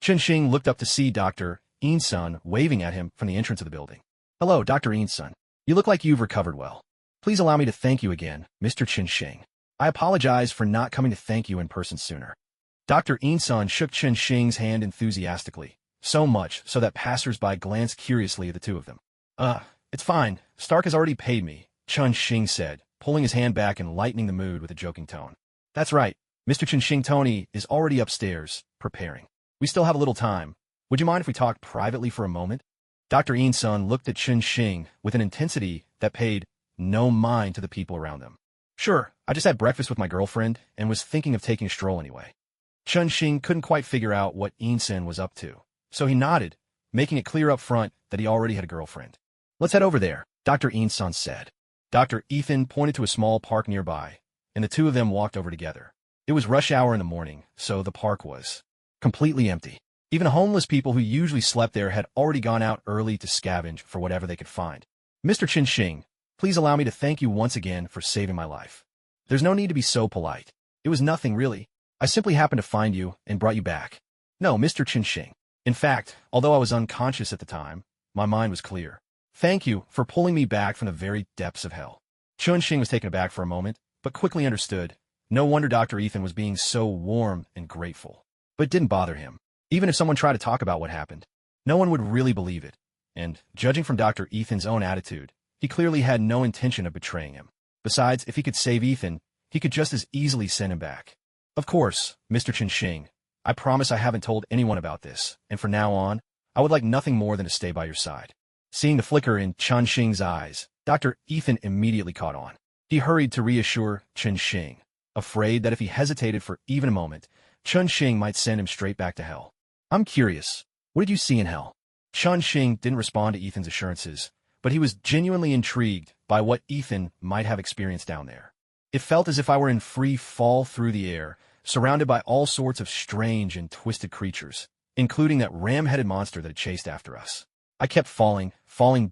Chun Xing looked up to see Dr. Eanson waving at him from the entrance of the building. Hello, Dr. Eanson. You look like you've recovered well. Please allow me to thank you again, Mr. Chun Xing. I apologize for not coming to thank you in person sooner. Dr. Eanson shook Chun Xing's hand enthusiastically, so much so that passers-by glanced curiously at the two of them. It's fine. Stark has already paid me, Chun Xing said, pulling his hand back and lightening the mood with a joking tone. That's right. Mr. Chun Xing Tony is already upstairs, preparing. We still have a little time. Would you mind if we talk privately for a moment? Dr. Eanson looked at Chun Xing with an intensity that paid no mind to the people around them. Sure, I just had breakfast with my girlfriend and was thinking of taking a stroll anyway. Chun Xing couldn't quite figure out what Eanson was up to, so he nodded, making it clear up front that he already had a girlfriend. Let's head over there, Dr. Eanson said. Dr. Ethan pointed to a small park nearby, and the two of them walked over together. It was rush hour in the morning, so the park was completely empty. Even homeless people who usually slept there had already gone out early to scavenge for whatever they could find. Mr. Chun Xing, please allow me to thank you once again for saving my life. There's no need to be so polite. It was nothing, really. I simply happened to find you and brought you back. No, Mr. Chun Xing. In fact, although I was unconscious at the time, my mind was clear. Thank you for pulling me back from the very depths of hell. Chun Xing was taken aback for a moment, but quickly understood. No wonder Dr. Ethan was being so warm and grateful. But it didn't bother him. Even if someone tried to talk about what happened, no one would really believe it. And, judging from Dr. Ethan's own attitude, he clearly had no intention of betraying him. Besides, if he could save Ethan, he could just as easily send him back. Of course, Mr. Chun Xing, I promise I haven't told anyone about this, and from now on, I would like nothing more than to stay by your side. Seeing the flicker in Chun Xing's eyes, Dr. Ethan immediately caught on. He hurried to reassure Chun Xing, afraid that if he hesitated for even a moment, Chun Xing might send him straight back to hell. I'm curious, what did you see in hell? Chun Xing didn't respond to Ethan's assurances, but he was genuinely intrigued by what Ethan might have experienced down there. It felt as if I were in free fall through the air, surrounded by all sorts of strange and twisted creatures, including that ram-headed monster that had chased after us. I kept falling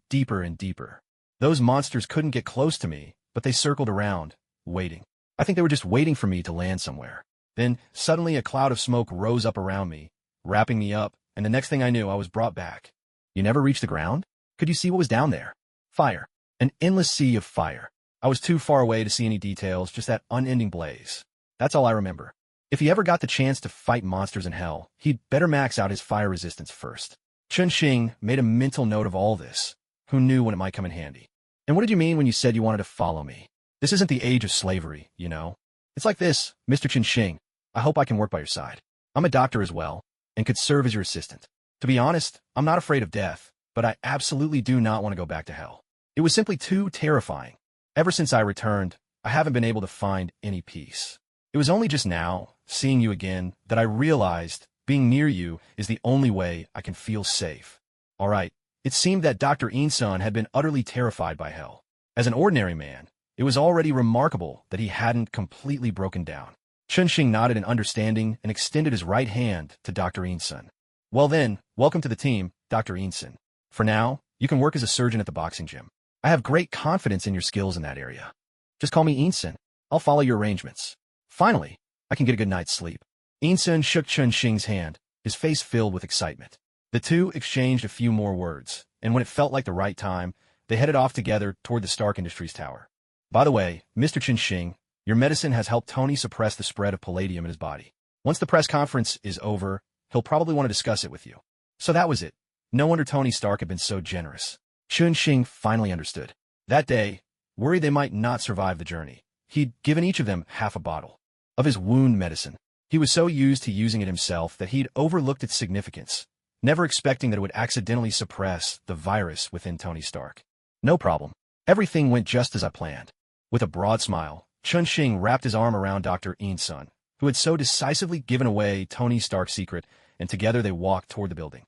deeper and deeper. Those monsters couldn't get close to me, but they circled around, waiting. I think they were just waiting for me to land somewhere. Then, suddenly a cloud of smoke rose up around me, wrapping me up, and the next thing I knew, I was brought back. You never reached the ground? Could you see what was down there? Fire. An endless sea of fire. I was too far away to see any details, just that unending blaze. That's all I remember. If he ever got the chance to fight monsters in hell, he'd better max out his fire resistance first. Chun-Shing made a mental note of all this. Who knew when it might come in handy? And what did you mean when you said you wanted to follow me? This isn't the age of slavery, you know? It's like this, Mr. Chun-Shing. I hope I can work by your side. I'm a doctor as well, and could serve as your assistant. To be honest, I'm not afraid of death, but I absolutely do not want to go back to hell. It was simply too terrifying. Ever since I returned, I haven't been able to find any peace. It was only just now, seeing you again, that I realized being near you is the only way I can feel safe. All right, it seemed that Dr. Insun had been utterly terrified by hell. As an ordinary man, it was already remarkable that he hadn't completely broken down. Chun-Shing nodded in understanding and extended his right hand to Dr. Insun. Well then, welcome to the team, Dr. Insun. For now, you can work as a surgeon at the boxing gym. I have great confidence in your skills in that area. Just call me Insun. I'll follow your arrangements. Finally, I can get a good night's sleep. Insun shook Chun-Shing's hand, his face filled with excitement. The two exchanged a few more words, and when it felt like the right time, they headed off together toward the Stark Industries tower. By the way, Mr. Chun-Shing, your medicine has helped Tony suppress the spread of palladium in his body. Once the press conference is over, he'll probably want to discuss it with you. So that was it. No wonder Tony Stark had been so generous. Chun-Shing finally understood. That day, worried they might not survive the journey, he'd given each of them half a bottle of his wound medicine. He was so used to using it himself that he'd overlooked its significance, never expecting that it would accidentally suppress the virus within Tony Stark. No problem. Everything went just as I planned. With a broad smile, Chun-Shing wrapped his arm around Dr. Insun, who had so decisively given away Tony Stark's secret, and together they walked toward the building.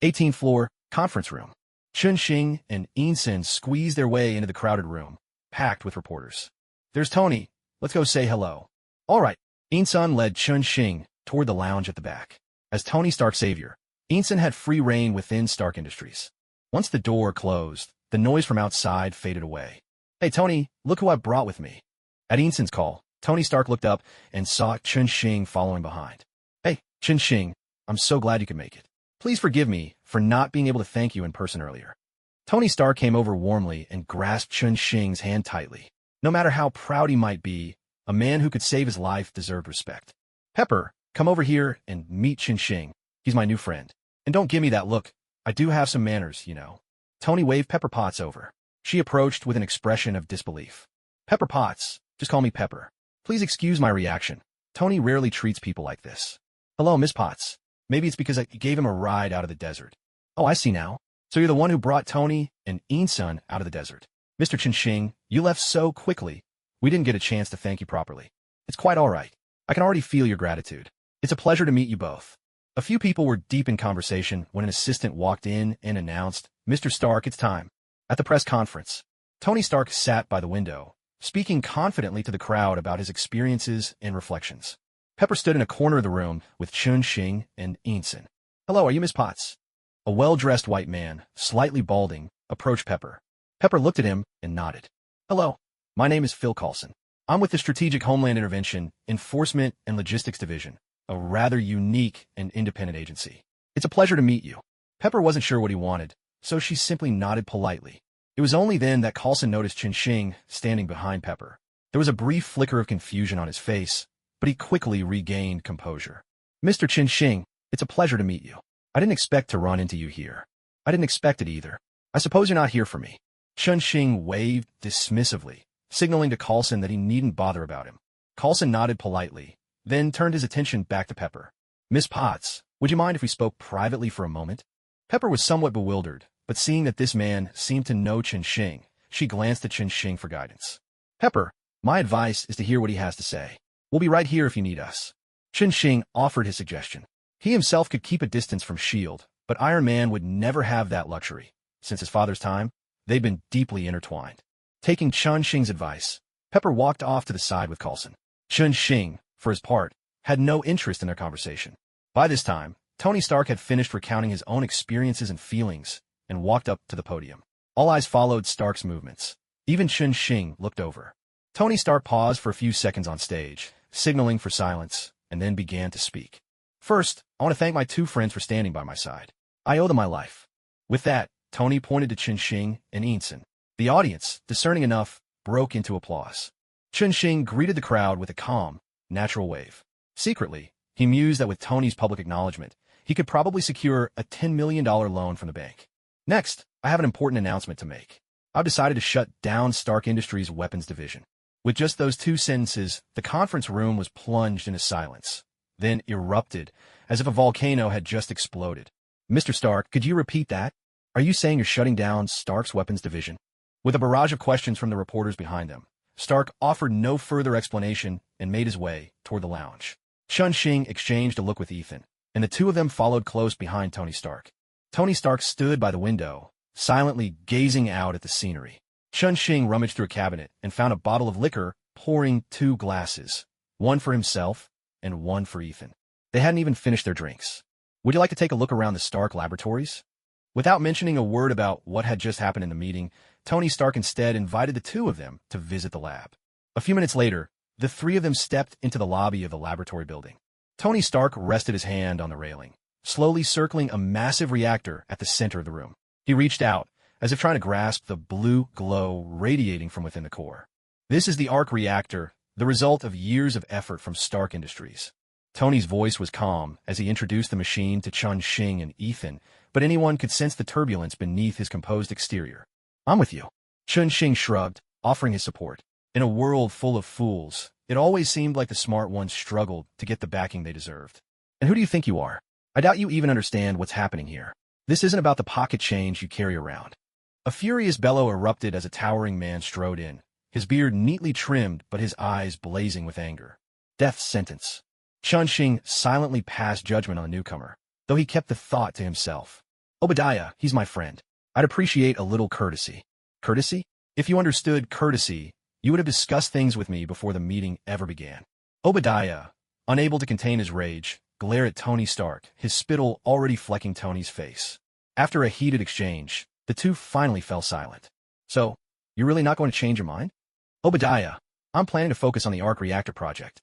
18th floor, conference room. Chun-Shing and Insun squeezed their way into the crowded room, packed with reporters. There's Tony. Let's go say hello. All right. Insun led Chun-Shing toward the lounge at the back. As Tony Stark's savior, Insun had free reign within Stark Industries. Once the door closed, the noise from outside faded away. Hey, Tony, look who I brought with me. At Insun's call, Tony Stark looked up and saw Chun-Shing following behind. Hey, Chun-Shing, I'm so glad you could make it. Please forgive me for not being able to thank you in person earlier. Tony Stark came over warmly and grasped Chun-Shing's hand tightly. No matter how proud he might be, a man who could save his life deserved respect. Pepper, come over here and meet Chun-Shing. He's my new friend. And don't give me that look. I do have some manners, you know. Tony waved Pepper Potts over. She approached with an expression of disbelief. Pepper Potts, just call me Pepper. Please excuse my reaction. Tony rarely treats people like this. Hello, Miss Potts. Maybe it's because I gave him a ride out of the desert. Oh, I see now. So you're the one who brought Tony and Insun out of the desert. Mr. Chun-Shing, you left so quickly. We didn't get a chance to thank you properly. It's quite all right. I can already feel your gratitude. It's a pleasure to meet you both. A few people were deep in conversation when an assistant walked in and announced, Mr. Stark, it's time. At the press conference, Tony Stark sat by the window, speaking confidently to the crowd about his experiences and reflections. Pepper stood in a corner of the room with Chun-Shing and Insun. Hello, are you Miss Potts? A well-dressed white man, slightly balding, approached Pepper. Pepper looked at him and nodded. Hello, my name is Phil Coulson. I'm with the Strategic Homeland Intervention, Enforcement and Logistics Division, a rather unique and independent agency. It's a pleasure to meet you. Pepper wasn't sure what he wanted, so she simply nodded politely. It was only then that Coulson noticed Chun-Shing standing behind Pepper. There was a brief flicker of confusion on his face, but he quickly regained composure. Mr. Chun-Shing, it's a pleasure to meet you. I didn't expect to run into you here. I didn't expect it either. I suppose you're not here for me. Chun-Shing waved dismissively, signaling to Coulson that he needn't bother about him. Coulson nodded politely, then turned his attention back to Pepper. Miss Potts, would you mind if we spoke privately for a moment? Pepper was somewhat bewildered, but seeing that this man seemed to know Chun-Shing, she glanced at Chun-Shing for guidance. Pepper, my advice is to hear what he has to say. We'll be right here if you need us. Chun-Shing offered his suggestion. He himself could keep a distance from S.H.I.E.L.D., but Iron Man would never have that luxury. Since his father's time, they'd been deeply intertwined. Taking Chun-Shing's advice, Pepper walked off to the side with Coulson. Chun-Shing, for his part, had no interest in their conversation. By this time, Tony Stark had finished recounting his own experiences and feelings and walked up to the podium. All eyes followed Stark's movements. Even Chun-Shing looked over. Tony Stark paused for a few seconds on stage, signaling for silence, and then began to speak. First, I want to thank my two friends for standing by my side. I owe them my life. With that, Tony pointed to Chun-Shing and Inson. The audience, discerning enough, broke into applause. Chun-Shing greeted the crowd with a calm, natural wave. Secretly, he mused that with Tony's public acknowledgement, he could probably secure a $10 million loan from the bank. Next, I have an important announcement to make. I've decided to shut down Stark Industries' weapons division. With just those two sentences, the conference room was plunged into silence, then erupted, as if a volcano had just exploded. Mr. Stark, could you repeat that? Are you saying you're shutting down Stark's weapons division? With a barrage of questions from the reporters behind them, Stark offered no further explanation and made his way toward the lounge. Chun-Shing exchanged a look with Ethan, and the two of them followed close behind Tony Stark. Tony Stark stood by the window, silently gazing out at the scenery. Chun-Shing rummaged through a cabinet and found a bottle of liquor, pouring 2 glasses, one for himself and one for Ethan. They hadn't even finished their drinks. Would you like to take a look around the Stark laboratories? Without mentioning a word about what had just happened in the meeting, Tony Stark instead invited the two of them to visit the lab. A few minutes later, the three of them stepped into the lobby of the laboratory building. Tony Stark rested his hand on the railing, slowly circling a massive reactor at the center of the room. He reached out, as if trying to grasp the blue glow radiating from within the core. This is the arc reactor, the result of years of effort from Stark Industries. Tony's voice was calm as he introduced the machine to Chun-Shing and Ethan, but anyone could sense the turbulence beneath his composed exterior. I'm with you. Chun-Shing shrugged, offering his support. In a world full of fools, it always seemed like the smart ones struggled to get the backing they deserved. And who do you think you are? I doubt you even understand what's happening here. This isn't about the pocket change you carry around. A furious bellow erupted as a towering man strode in, his beard neatly trimmed but his eyes blazing with anger. Death sentence. Chun-Shing silently passed judgment on the newcomer, though he kept the thought to himself. Obadiah, he's my friend. I'd appreciate a little courtesy. Courtesy? If you understood courtesy, you would have discussed things with me before the meeting ever began. Obadiah, unable to contain his rage, glared at Tony Stark, his spittle already flecking Tony's face. After a heated exchange, the two finally fell silent. So, you're really not going to change your mind? Obadiah, I'm planning to focus on the arc reactor project.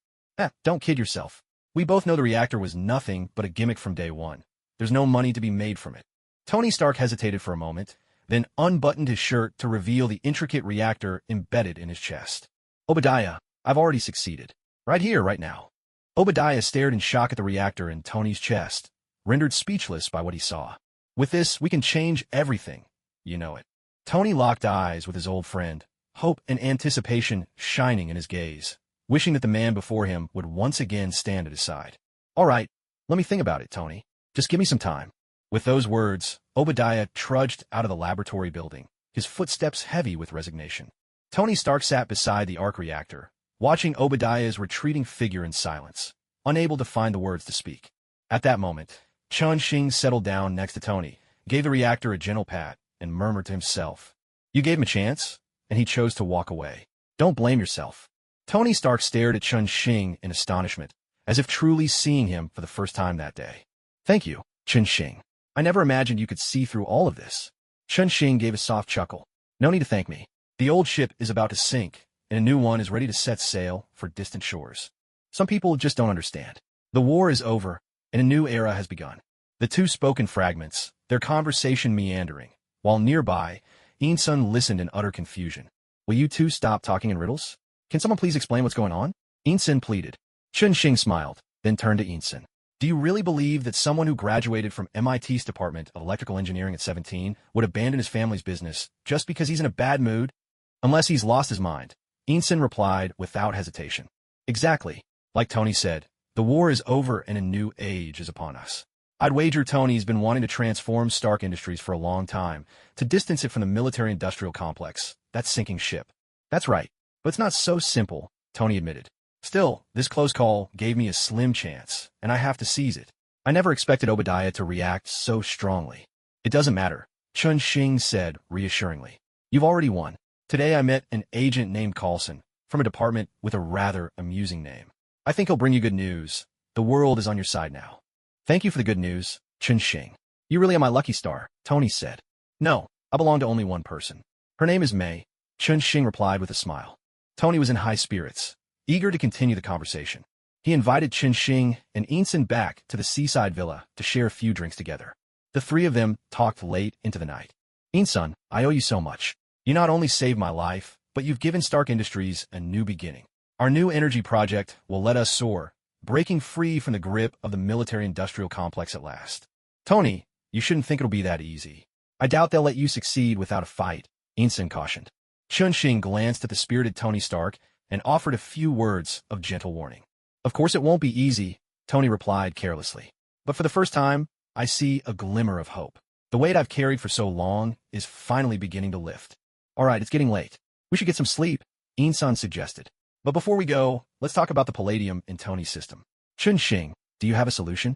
Don't kid yourself. We both know the reactor was nothing but a gimmick from day one. There's no money to be made from it. Tony Stark hesitated for a moment, then unbuttoned his shirt to reveal the intricate reactor embedded in his chest. Obadiah, I've already succeeded. Right here, right now. Obadiah stared in shock at the reactor in Tony's chest, rendered speechless by what he saw. With this, we can change everything. You know it. Tony locked eyes with his old friend, hope and anticipation shining in his gaze, wishing that the man before him would once again stand at his side. All right, let me think about it, Tony. Just give me some time. With those words, Obadiah trudged out of the laboratory building, his footsteps heavy with resignation. Tony Stark sat beside the arc reactor, watching Obadiah's retreating figure in silence, unable to find the words to speak. At that moment, Chun-Shing settled down next to Tony, gave the reactor a gentle pat, and murmured to himself. You gave him a chance, and he chose to walk away. Don't blame yourself. Tony Stark stared at Chun-Shing in astonishment, as if truly seeing him for the first time that day. Thank you, Chun-Shing. I never imagined you could see through all of this. Chun-Shing gave a soft chuckle. No need to thank me. The old ship is about to sink, and a new one is ready to set sail for distant shores. Some people just don't understand. The war is over, and a new era has begun. The two spoke in fragments, their conversation meandering, while nearby, Insun listened in utter confusion. Will you two stop talking in riddles? Can someone please explain what's going on? Insun pleaded. Chun-Shing smiled, then turned to Insun. Do you really believe that someone who graduated from MIT's Department of Electrical Engineering at 17 would abandon his family's business just because he's in a bad mood? Unless he's lost his mind, Insun replied without hesitation. Exactly. Like Tony said, the war is over and a new age is upon us. I'd wager Tony's been wanting to transform Stark Industries for a long time, to distance it from the military-industrial complex, that sinking ship. That's right, but it's not so simple, Tony admitted. Still, this close call gave me a slim chance, and I have to seize it. I never expected Obadiah to react so strongly. It doesn't matter, Chun-Shing said reassuringly. You've already won. Today I met an agent named Carlson, from a department with a rather amusing name. I think he'll bring you good news. The world is on your side now. Thank you for the good news, Chun-Shing. You really are my lucky star, Tony said. No, I belong to only one person. Her name is May, Chun-Shing replied with a smile. Tony was in high spirits, eager to continue the conversation. He invited Chun-Shing and Insun back to the seaside villa to share a few drinks together. The three of them talked late into the night. Insun, I owe you so much. You not only saved my life, but you've given Stark Industries a new beginning. Our new energy project will let us soar, breaking free from the grip of the military-industrial complex at last. Tony, you shouldn't think it'll be that easy. I doubt they'll let you succeed without a fight, Insun cautioned. Chun-Shing glanced at the spirited Tony Stark and offered a few words of gentle warning. Of course it won't be easy, Tony replied carelessly. But for the first time, I see a glimmer of hope. The weight I've carried for so long is finally beginning to lift. All right, it's getting late. We should get some sleep, Insun suggested. But before we go, let's talk about the palladium in Tony's system. Chun-Shing, do you have a solution?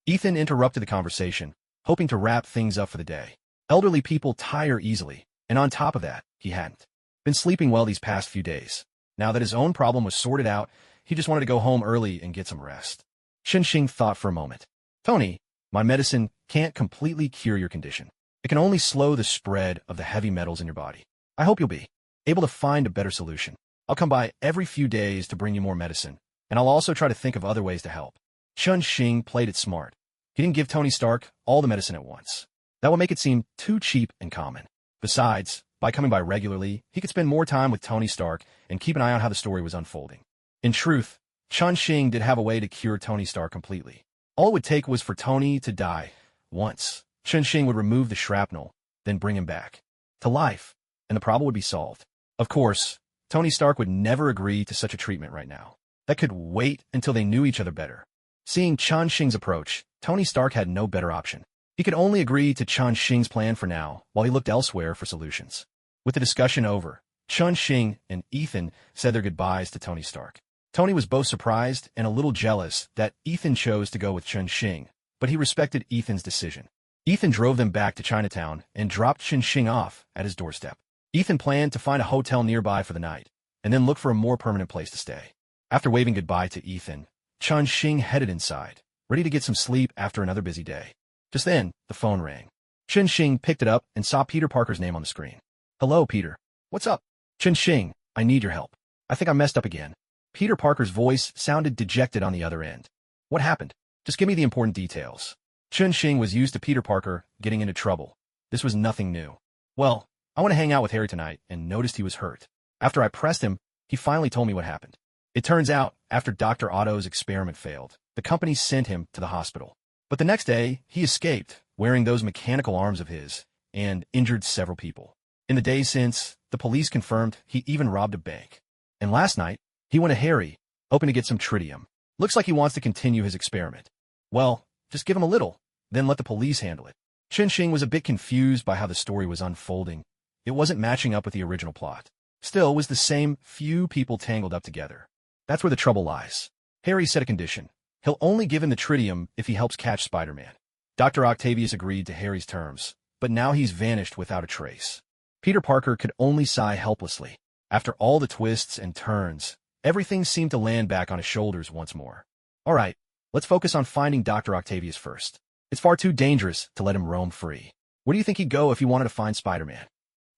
Ethan interrupted the conversation, hoping to wrap things up for the day. Elderly people tire easily, and on top of that, he hadn't been sleeping well these past few days. Now that his own problem was sorted out, he just wanted to go home early and get some rest. Chun-Shing thought for a moment. Tony, my medicine can't completely cure your condition. It can only slow the spread of the heavy metals in your body. I hope you'll be able to find a better solution. I'll come by every few days to bring you more medicine, and I'll also try to think of other ways to help. Chun-Shing played it smart. He didn't give Tony Stark all the medicine at once. That would make it seem too cheap and common. Besides, by coming by regularly, he could spend more time with Tony Stark and keep an eye on how the story was unfolding. In truth, Chun-Shing did have a way to cure Tony Stark completely. All it would take was for Tony to die once. Chun-Shing would remove the shrapnel, then bring him back to life, and the problem would be solved. Of course, Tony Stark would never agree to such a treatment right now. That could wait until they knew each other better. Seeing Chun-Shing's approach, Tony Stark had no better option. He could only agree to Chun-Shing's plan for now, while he looked elsewhere for solutions. With the discussion over, Chun-Shing and Ethan said their goodbyes to Tony Stark. Tony was both surprised and a little jealous that Ethan chose to go with Chun-Shing, but he respected Ethan's decision. Ethan drove them back to Chinatown and dropped Chun-Shing off at his doorstep. Ethan planned to find a hotel nearby for the night, and then look for a more permanent place to stay. After waving goodbye to Ethan, Chun-Shing headed inside, ready to get some sleep after another busy day. Just then, the phone rang. Chun-Shing picked it up and saw Peter Parker's name on the screen. Hello, Peter. What's up? Chun-Shing, I need your help. I think I messed up again. Peter Parker's voice sounded dejected on the other end. What happened? Just give me the important details. Chun-Shing was used to Peter Parker getting into trouble. This was nothing new. Well, I want to hang out with Harry tonight and noticed he was hurt. After I pressed him, he finally told me what happened. It turns out, after Dr. Otto's experiment failed, the company sent him to the hospital. But the next day, he escaped, wearing those mechanical arms of his, and injured several people. In the days since, the police confirmed he even robbed a bank. And last night, he went to Harry, hoping to get some tritium. Looks like he wants to continue his experiment. Well, just give him a little, then let the police handle it. Chun-Shing was a bit confused by how the story was unfolding. It wasn't matching up with the original plot. Still, it was the same few people tangled up together. That's where the trouble lies. Harry set a condition. He'll only give him the tritium if he helps catch Spider-Man. Dr. Octavius agreed to Harry's terms, but now he's vanished without a trace. Peter Parker could only sigh helplessly. After all the twists and turns, everything seemed to land back on his shoulders once more. All right, let's focus on finding Dr. Octavius first. It's far too dangerous to let him roam free. Where do you think he'd go if he wanted to find Spider-Man?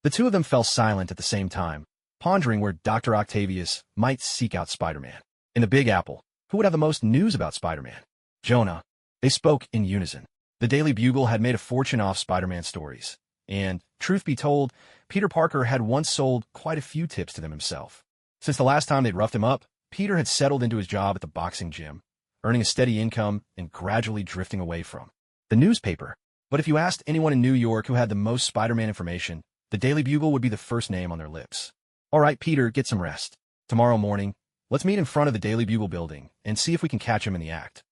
The two of them fell silent at the same time, pondering where Dr. Octavius might seek out Spider-Man. In the Big Apple, who would have the most news about Spider-Man? Jonah. They spoke in unison. The Daily Bugle had made a fortune off Spider-Man stories. And, truth be told, Peter Parker had once sold quite a few tips to them himself. Since the last time they'd roughed him up, Peter had settled into his job at the boxing gym, earning a steady income and gradually drifting away from the newspaper. But if you asked anyone in New York who had the most Spider-Man information, the Daily Bugle would be the first name on their lips. All right, Peter, get some rest. Tomorrow morning, let's meet in front of the Daily Bugle building and see if we can catch him in the act.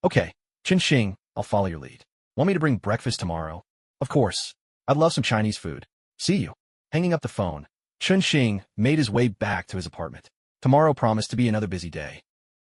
Okay, Chun-Shing, I'll follow your lead. Want me to bring breakfast tomorrow? Of course. I'd love some Chinese food. See you. Hanging up the phone, Chun-Shing made his way back to his apartment. Tomorrow promised to be another busy day.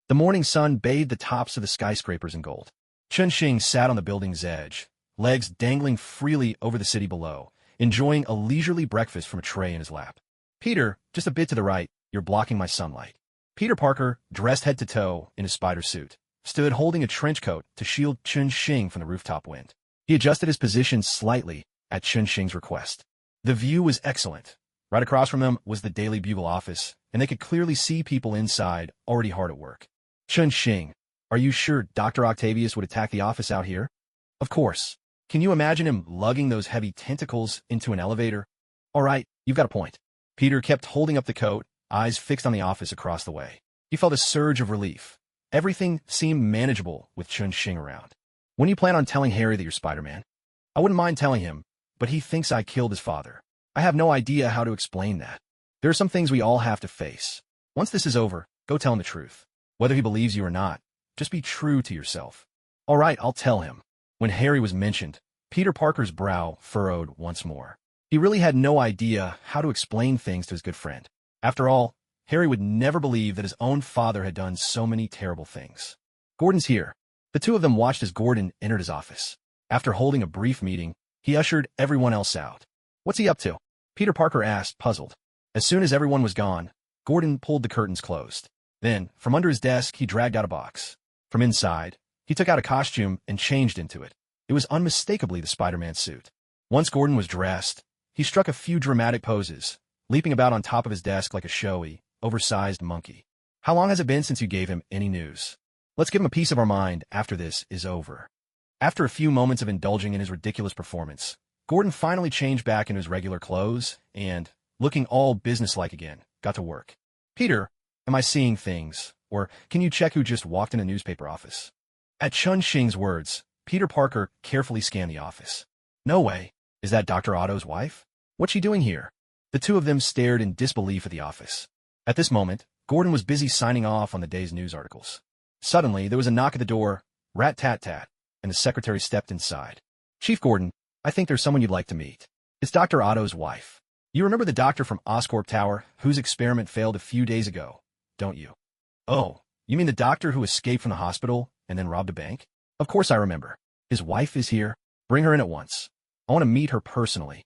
The morning sun bathed the tops of the skyscrapers in gold. Chun-Shing sat on the building's edge, legs dangling freely over the city below, enjoying a leisurely breakfast from a tray in his lap. Peter, just a bit to the right, you're blocking my sunlight. Peter Parker, dressed head to toe in his spider suit, stood holding a trench coat to shield Chun-Shing from the rooftop wind. He adjusted his position slightly at Chun-Shing's request. The view was excellent. Right across from them was the Daily Bugle office, and they could clearly see people inside, already hard at work. Chun-Shing, are you sure Dr. Octavius would attack the office out here? Of course. Can you imagine him lugging those heavy tentacles into an elevator? All right, you've got a point. Peter kept holding up the coat, eyes fixed on the office across the way. He felt a surge of relief. Everything seemed manageable with Chun-Shing around. When do you plan on telling Harry that you're Spider-Man? I wouldn't mind telling him, but he thinks I killed his father. I have no idea how to explain that. There are some things we all have to face. Once this is over, go tell him the truth. Whether he believes you or not, just be true to yourself. All right, I'll tell him. When Harry was mentioned, Peter Parker's brow furrowed once more. He really had no idea how to explain things to his good friend. After all, Harry would never believe that his own father had done so many terrible things. Gordon's here. The two of them watched as Gordon entered his office. After holding a brief meeting, he ushered everyone else out. What's he up to? Peter Parker asked, puzzled. As soon as everyone was gone, Gordon pulled the curtains closed. Then, from under his desk, he dragged out a box. From inside, he took out a costume and changed into it. It was unmistakably the Spider-Man suit. Once Gordon was dressed, he struck a few dramatic poses, leaping about on top of his desk like a showy, oversized monkey. How long has it been since you gave him any news? Let's give him a piece of our mind after this is over. After a few moments of indulging in his ridiculous performance, Gordon finally changed back into his regular clothes and, looking all businesslike again, got to work. Peter, am I seeing things? Or can you check who just walked in a newspaper office? At Chun-Shing's words, Peter Parker carefully scanned the office. No way. Is that Dr. Otto's wife? What's she doing here? The two of them stared in disbelief at the office. At this moment, Gordon was busy signing off on the day's news articles. Suddenly, there was a knock at the door, rat-tat-tat, and the secretary stepped inside. Chief Gordon, I think there's someone you'd like to meet. It's Dr. Otto's wife. You remember the doctor from Oscorp Tower whose experiment failed a few days ago, don't you? Oh, you mean the doctor who escaped from the hospital and then robbed a bank? Of course I remember. His wife is here. Bring her in at once. I want to meet her personally.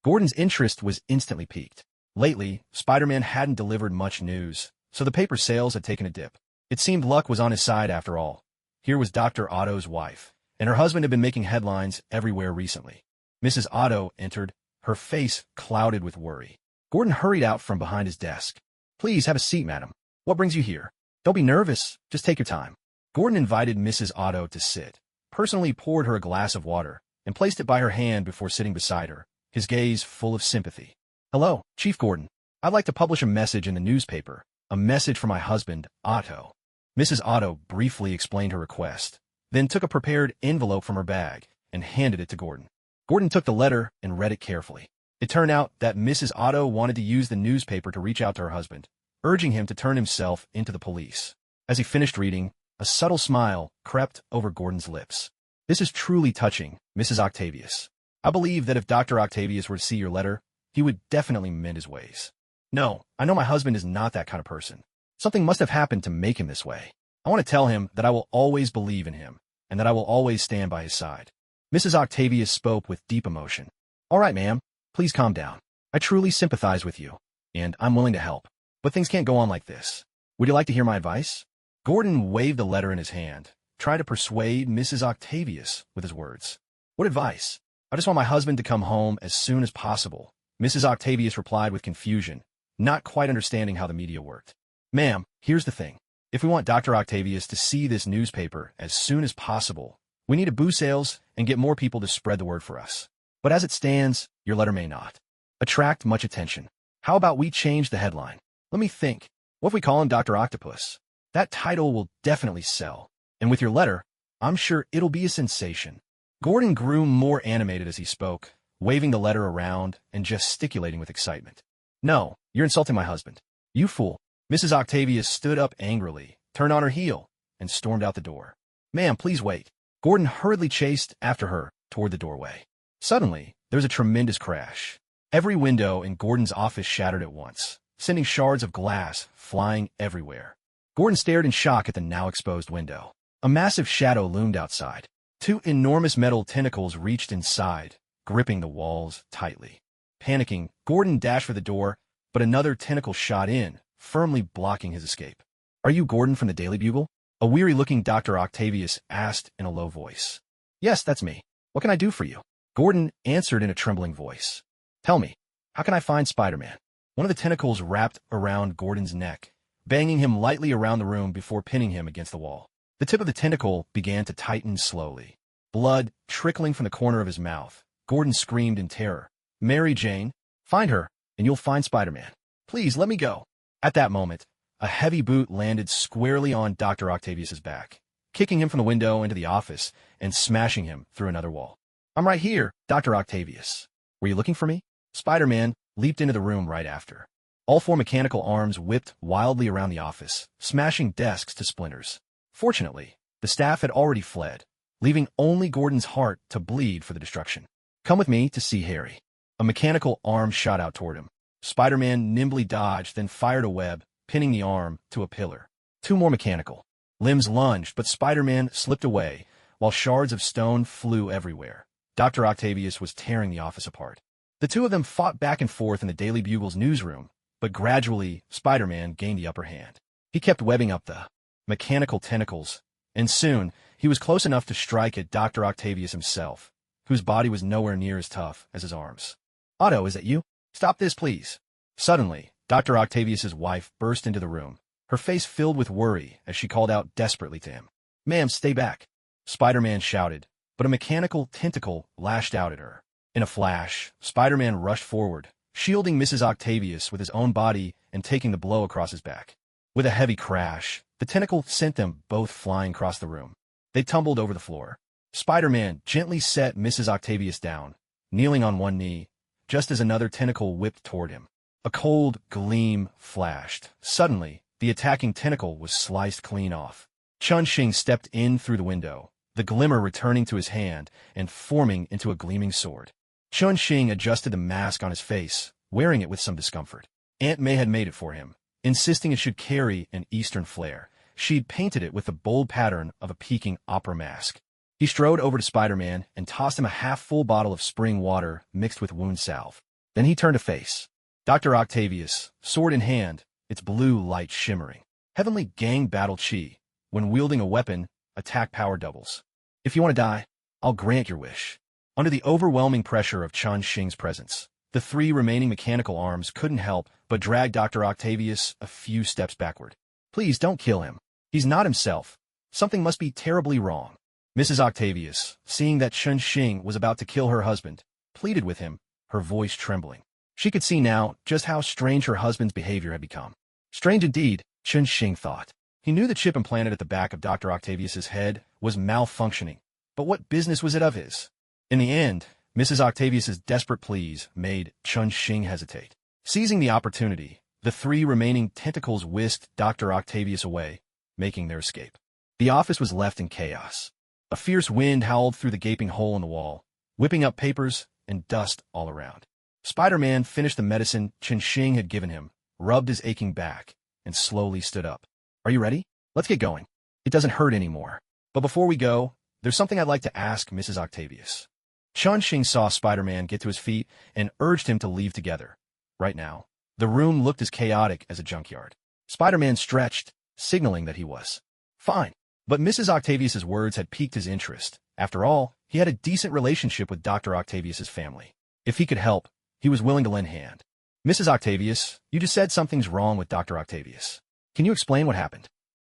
Gordon's interest was instantly piqued. Lately, Spider-Man hadn't delivered much news, so the paper sales had taken a dip. It seemed luck was on his side after all. Here was Dr. Otto's wife, and her husband had been making headlines everywhere recently. Mrs. Otto entered, her face clouded with worry. Gordon hurried out from behind his desk. Please have a seat, madam. What brings you here? Don't be nervous. Just take your time. Gordon invited Mrs. Otto to sit, personally poured her a glass of water, and placed it by her hand before sitting beside her, his gaze full of sympathy. Hello, Chief Gordon. I'd like to publish a message in the newspaper, a message for my husband, Otto. Mrs. Otto briefly explained her request, then took a prepared envelope from her bag and handed it to Gordon. Gordon took the letter and read it carefully. It turned out that Mrs. Otto wanted to use the newspaper to reach out to her husband, urging him to turn himself into the police. As he finished reading, a subtle smile crept over Gordon's lips. This is truly touching, Mrs. Octavius. I believe that if Dr. Octavius were to see your letter, he would definitely mend his ways. No, I know my husband is not that kind of person. Something must have happened to make him this way. I want to tell him that I will always believe in him, and that I will always stand by his side. Mrs. Octavius spoke with deep emotion. All right, ma'am, please calm down. I truly sympathize with you, and I'm willing to help. But things can't go on like this. Would you like to hear my advice? Gordon waved the letter in his hand, trying to persuade Mrs. Octavius with his words. What advice? I just want my husband to come home as soon as possible. Mrs. Octavius replied with confusion, not quite understanding how the media worked. Ma'am, here's the thing. If we want Dr. Octavius to see this newspaper as soon as possible, we need to boost sales and get more people to spread the word for us. But as it stands, your letter may not attract much attention. How about we change the headline? Let me think. What if we call him Dr. Octopus? That title will definitely sell. And with your letter, I'm sure it'll be a sensation. Gordon grew more animated as he spoke, waving the letter around and gesticulating with excitement. No, you're insulting my husband. You fool. Mrs. Octavius stood up angrily, turned on her heel, and stormed out the door. Ma'am, please wait. Gordon hurriedly chased after her toward the doorway. Suddenly, there was a tremendous crash. Every window in Gordon's office shattered at once, sending shards of glass flying everywhere. Gordon stared in shock at the now exposed window. A massive shadow loomed outside. Two enormous metal tentacles reached inside, gripping the walls tightly. Panicking, Gordon dashed for the door, but another tentacle shot in, firmly blocking his escape. Are you Gordon from the Daily Bugle? A weary-looking Dr. Octavius asked in a low voice. Yes, that's me. What can I do for you? Gordon answered in a trembling voice. Tell me, How can I find Spider-Man? One of the tentacles wrapped around Gordon's neck, banging him lightly around the room before pinning him against the wall. The tip of the tentacle began to tighten slowly. Blood trickling from the corner of his mouth. Gordon screamed in terror. Mary Jane, find her, and you'll find Spider-Man. Please, let me go. At that moment, a heavy boot landed squarely on Dr. Octavius's back, kicking him from the window into the office and smashing him through another wall. I'm right here, Dr. Octavius. Were you looking for me? Spider-Man leaped into the room right after. All four mechanical arms whipped wildly around the office, smashing desks to splinters. Fortunately, the staff had already fled, leaving only Gordon's heart to bleed for the destruction. Come with me to see Harry. A mechanical arm shot out toward him. Spider-Man nimbly dodged, then fired a web, pinning the arm to a pillar. Two more mechanical limbs lunged, but Spider-Man slipped away, while shards of stone flew everywhere. Dr. Octavius was tearing the office apart. The two of them fought back and forth in the Daily Bugle's newsroom, but gradually, Spider-Man gained the upper hand. He kept webbing up the mechanical tentacles, and soon, he was close enough to strike at Dr. Octavius himself, whose body was nowhere near as tough as his arms. Otto, is that you? Stop this, please. Suddenly, Dr. Octavius's wife burst into the room, her face filled with worry as she called out desperately to him. Ma'am, stay back. Spider-Man shouted, but a mechanical tentacle lashed out at her. In a flash, Spider-Man rushed forward, shielding Mrs. Octavius with his own body and taking the blow across his back. With a heavy crash, the tentacle sent them both flying across the room. They tumbled over the floor. Spider-Man gently set Mrs. Octavius down, kneeling on one knee, just as another tentacle whipped toward him. A cold gleam flashed. Suddenly, the attacking tentacle was sliced clean off. Chun-Shing stepped in through the window, the glimmer returning to his hand and forming into a gleaming sword. Chun-Shing adjusted the mask on his face, wearing it with some discomfort. Aunt May had made it for him, insisting it should carry an Eastern flair. She'd painted it with the bold pattern of a Peking opera mask. He strode over to Spider-Man and tossed him a half-full bottle of spring water mixed with wound salve. Then he turned to face Dr. Octavius, sword in hand, its blue light shimmering. Heavenly gang battle chi. When wielding a weapon, attack power doubles. If you want to die, I'll grant your wish. Under the overwhelming pressure of Chun-Shing's presence, the three remaining mechanical arms couldn't help but drag Dr. Octavius a few steps backward. Please don't kill him. He's not himself. Something must be terribly wrong. Mrs. Octavius, seeing that Chun-Shing was about to kill her husband, pleaded with him, her voice trembling. She could see now just how strange her husband's behavior had become. Strange indeed, Chun-Shing thought. He knew the chip implanted at the back of Dr. Octavius's head was malfunctioning, but what business was it of his? In the end, Mrs. Octavius's desperate pleas made Chun-Shing hesitate. Seizing the opportunity, the three remaining tentacles whisked Dr. Octavius away, making their escape. The office was left in chaos. A fierce wind howled through the gaping hole in the wall, whipping up papers and dust all around. Spider-Man finished the medicine Chun-Shing had given him, rubbed his aching back, and slowly stood up. Are you ready? Let's get going. It doesn't hurt anymore. But before we go, there's something I'd like to ask Mrs. Octavius. Chun-Shing saw Spider-Man get to his feet and urged him to leave together. Right now, the room looked as chaotic as a junkyard. Spider-Man stretched, signaling that he was fine. But Mrs. Octavius's words had piqued his interest. After all, he had a decent relationship with Dr. Octavius's family. If he could help, he was willing to lend hand. Mrs. Octavius, you just said something's wrong with Dr. Octavius. Can you explain what happened?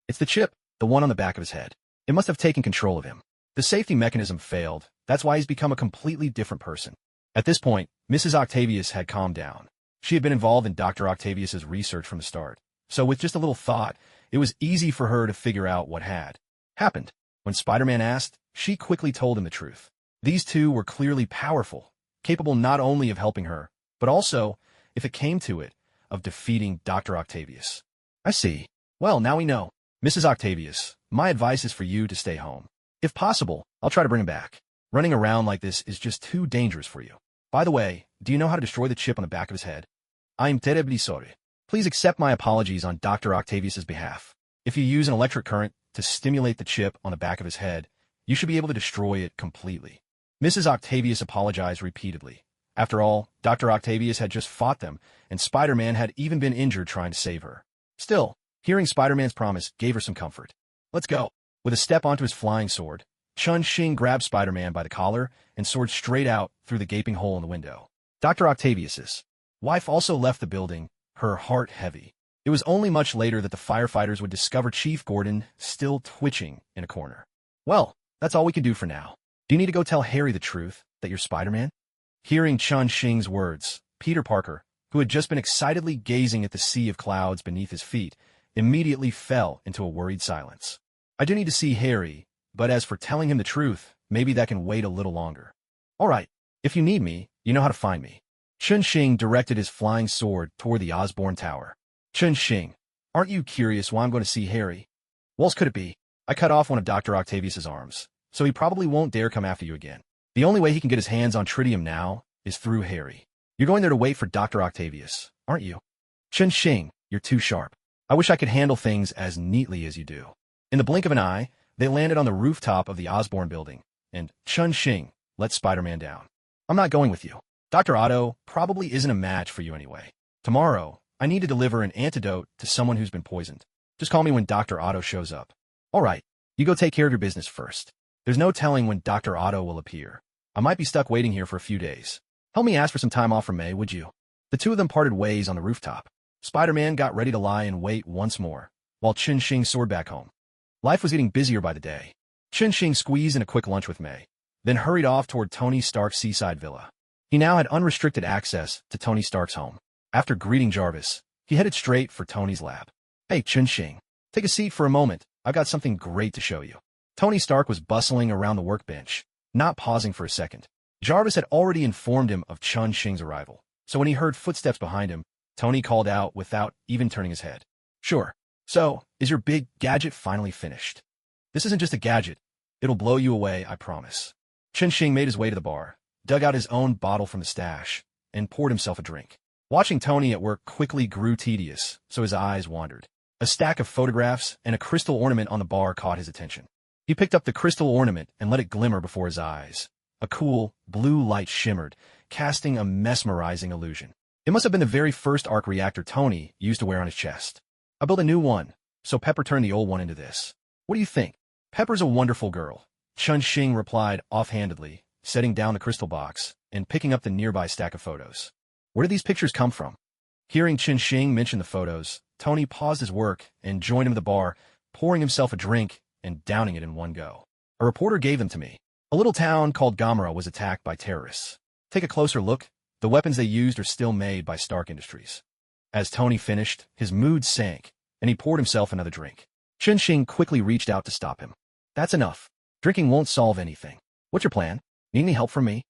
It's the chip, the one on the back of his head. It must have taken control of him. The safety mechanism failed. That's why he's become a completely different person. At this point, Mrs. Octavius had calmed down. She had been involved in Dr. Octavius's research from the start. So with just a little thought, it was easy for her to figure out what had happened. When Spider-Man asked, she quickly told him the truth. These two were clearly powerful, capable not only of helping her, but also, if it came to it, of defeating Dr. Octavius. I see. Well, now we know. Mrs. Octavius, my advice is for you to stay home. If possible, I'll try to bring him back. Running around like this is just too dangerous for you. By the way, do you know how to destroy the chip on the back of his head? I'm terribly sorry. Please accept my apologies on Dr. Octavius's behalf. If you use an electric current to stimulate the chip on the back of his head, you should be able to destroy it completely. Mrs. Octavius apologized repeatedly. After all, Dr. Octavius had just fought them, and Spider-Man had even been injured trying to save her. Still, hearing Spider-Man's promise gave her some comfort. Let's go. With a step onto his flying sword, Chun-Shing grabbed Spider-Man by the collar and soared straight out through the gaping hole in the window. Dr. Octavius's Wife also left the building, her heart heavy. It was only much later that the firefighters would discover Chief Gordon still twitching in a corner. Well, that's all we can do for now. Do you need to go tell Harry the truth, that you're Spider-Man? Hearing Chun Xing's words, Peter Parker, who had just been excitedly gazing at the sea of clouds beneath his feet, immediately fell into a worried silence. I do need to see Harry, but as for telling him the truth, maybe that can wait a little longer. All right, if you need me, you know how to find me. Chun Xing directed his flying sword toward the Osborne Tower. Chun Xing, aren't you curious why I'm going to see Harry? What else could it be? I cut off one of Dr. Octavius's arms, so he probably won't dare come after you again. The only way he can get his hands on tritium now is through Harry. You're going there to wait for Dr. Octavius, aren't you? Chun Xing, you're too sharp. I wish I could handle things as neatly as you do. In the blink of an eye, they landed on the rooftop of the Osborne building, and Chun Xing let Spider-Man down. I'm not going with you. Dr. Otto probably isn't a match for you anyway. Tomorrow, I need to deliver an antidote to someone who's been poisoned. Just call me when Dr. Otto shows up. All right, you go take care of your business first. There's no telling when Dr. Otto will appear. I might be stuck waiting here for a few days. Help me ask for some time off from May, would you? The two of them parted ways on the rooftop. Spider-Man got ready to lie in wait once more, while Chun Xing soared back home. Life was getting busier by the day. Chun Xing squeezed in a quick lunch with May, then hurried off toward Tony Stark's seaside villa. He now had unrestricted access to Tony Stark's home. After greeting Jarvis, he headed straight for Tony's lab. Hey, Chun Xing, take a seat for a moment. I've got something great to show you. Tony Stark was bustling around the workbench, not pausing for a second. Jarvis had already informed him of Chun Xing's arrival, so when he heard footsteps behind him, Tony called out without even turning his head. Sure. So, is your big gadget finally finished? This isn't just a gadget. It'll blow you away, I promise. Chun Xing made his way to the bar, dug out his own bottle from the stash, and poured himself a drink. Watching Tony at work quickly grew tedious, so his eyes wandered. A stack of photographs and a crystal ornament on the bar caught his attention. He picked up the crystal ornament and let it glimmer before his eyes. A cool, blue light shimmered, casting a mesmerizing illusion. It must have been the very first arc reactor Tony used to wear on his chest. I built a new one, so Pepper turned the old one into this. What do you think? Pepper's a wonderful girl, Chun Xing replied offhandedly, setting down the crystal box and picking up the nearby stack of photos. Where did these pictures come from? Hearing Chun Xing mention the photos, Tony paused his work and joined him at the bar, pouring himself a drink and downing it in one go. A reporter gave them to me. A little town called Gamera was attacked by terrorists. Take a closer look. The weapons they used are still made by Stark Industries. As Tony finished, his mood sank, and he poured himself another drink. Chun Xing quickly reached out to stop him. That's enough. Drinking won't solve anything. What's your plan? Need any help from me?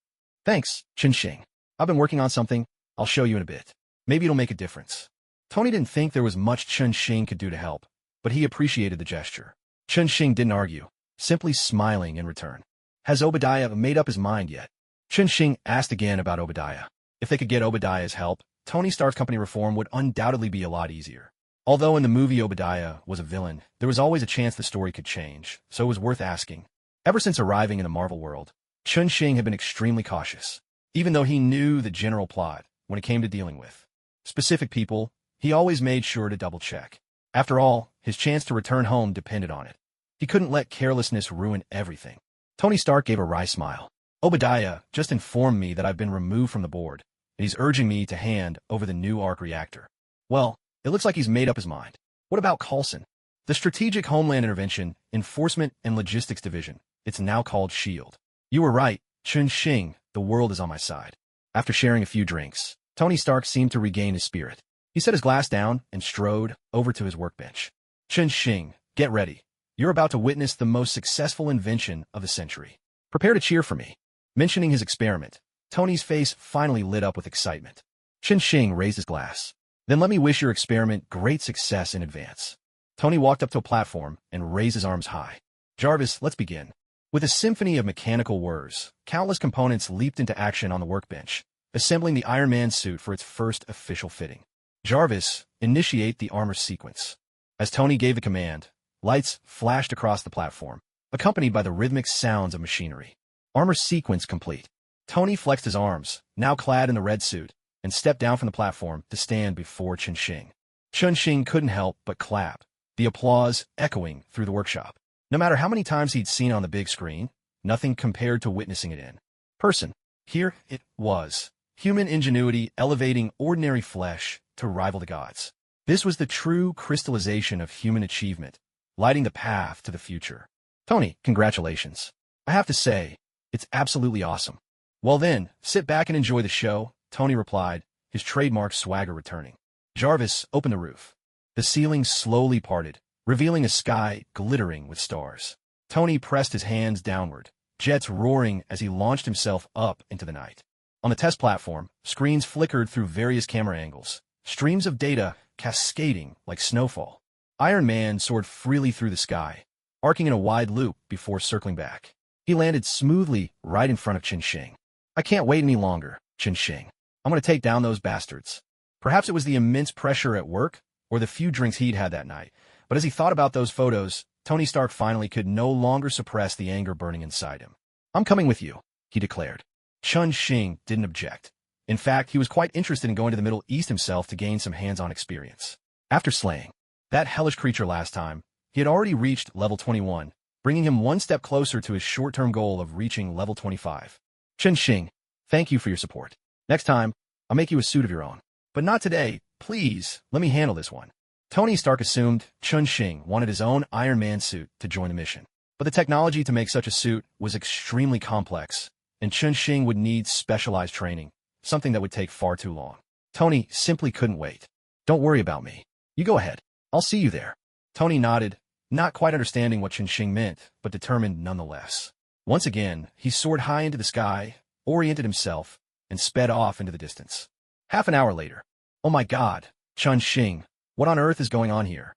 Thanks, Chun Xing. I've been working on something. I'll show you in a bit. Maybe it'll make a difference. Tony didn't think there was much Chun Xing could do to help, but he appreciated the gesture. Chun Xing didn't argue, simply smiling in return. Has Obadiah made up his mind yet? Chun Xing asked again about Obadiah. If they could get Obadiah's help, Tony Stark's company reform would undoubtedly be a lot easier. Although in the movie Obadiah was a villain, there was always a chance the story could change, so it was worth asking. Ever since arriving in the Marvel world, Chun Xing had been extremely cautious, even though he knew the general plot when it came to dealing with specific people. He always made sure to double-check. After all, his chance to return home depended on it. He couldn't let carelessness ruin everything. Tony Stark gave a wry smile. Obadiah just informed me that I've been removed from the board, and he's urging me to hand over the new arc reactor. Well, it looks like he's made up his mind. What about Coulson? The Strategic Homeland Intervention, Enforcement and Logistics Division. It's now called S.H.I.E.L.D. You were right, Chun Xing, the world is on my side. After sharing a few drinks, Tony Stark seemed to regain his spirit. He set his glass down and strode over to his workbench. Chun Xing, get ready. You're about to witness the most successful invention of the century. Prepare to cheer for me. Mentioning his experiment, Tony's face finally lit up with excitement. Chun Xing raised his glass. Then let me wish your experiment great success in advance. Tony walked up to a platform and raised his arms high. Jarvis, let's begin. With a symphony of mechanical whirs, countless components leaped into action on the workbench, assembling the Iron Man suit for its first official fitting. Jarvis, initiate the armor sequence. As Tony gave the command, lights flashed across the platform, accompanied by the rhythmic sounds of machinery. Armor sequence complete. Tony flexed his arms, now clad in the red suit, and stepped down from the platform to stand before Chun Xing. Chun Xing couldn't help but clap, the applause echoing through the workshop. No matter how many times he'd seen it on the big screen, nothing compared to witnessing it in person. Here it was, human ingenuity elevating ordinary flesh to rival the gods. This was the true crystallization of human achievement, lighting the path to the future. Tony, congratulations. I have to say, it's absolutely awesome. Well then, sit back and enjoy the show, Tony replied, his trademark swagger returning. Jarvis opened the roof. The ceiling slowly parted, revealing a sky glittering with stars. Tony pressed his hands downward, jets roaring as he launched himself up into the night. On the test platform, screens flickered through various camera angles, streams of data cascading like snowfall. Iron Man soared freely through the sky, arcing in a wide loop before circling back. He landed smoothly right in front of Chen Xing. I can't wait any longer, Chen Xing. I'm going to take down those bastards. Perhaps it was the immense pressure at work or the few drinks he'd had that night, but as he thought about those photos, Tony Stark finally could no longer suppress the anger burning inside him. I'm coming with you, he declared. Chen Xing didn't object. In fact, he was quite interested in going to the Middle East himself to gain some hands-on experience. After slaying that hellish creature last time, he had already reached level 21, bringing him one step closer to his short-term goal of reaching level 25. Chen Xing, thank you for your support. Next time, I'll make you a suit of your own. But not today. Please, let me handle this one. Tony Stark assumed Chen Xing wanted his own Iron Man suit to join the mission. But the technology to make such a suit was extremely complex, and Chen Xing would need specialized training, something that would take far too long. Tony simply couldn't wait. Don't worry about me. You go ahead. I'll see you there. Tony nodded, not quite understanding what Chen Xing meant, but determined nonetheless. Once again, he soared high into the sky, oriented himself, and sped off into the distance. Half an hour later. Oh my God, Chen Xing, what on earth is going on here?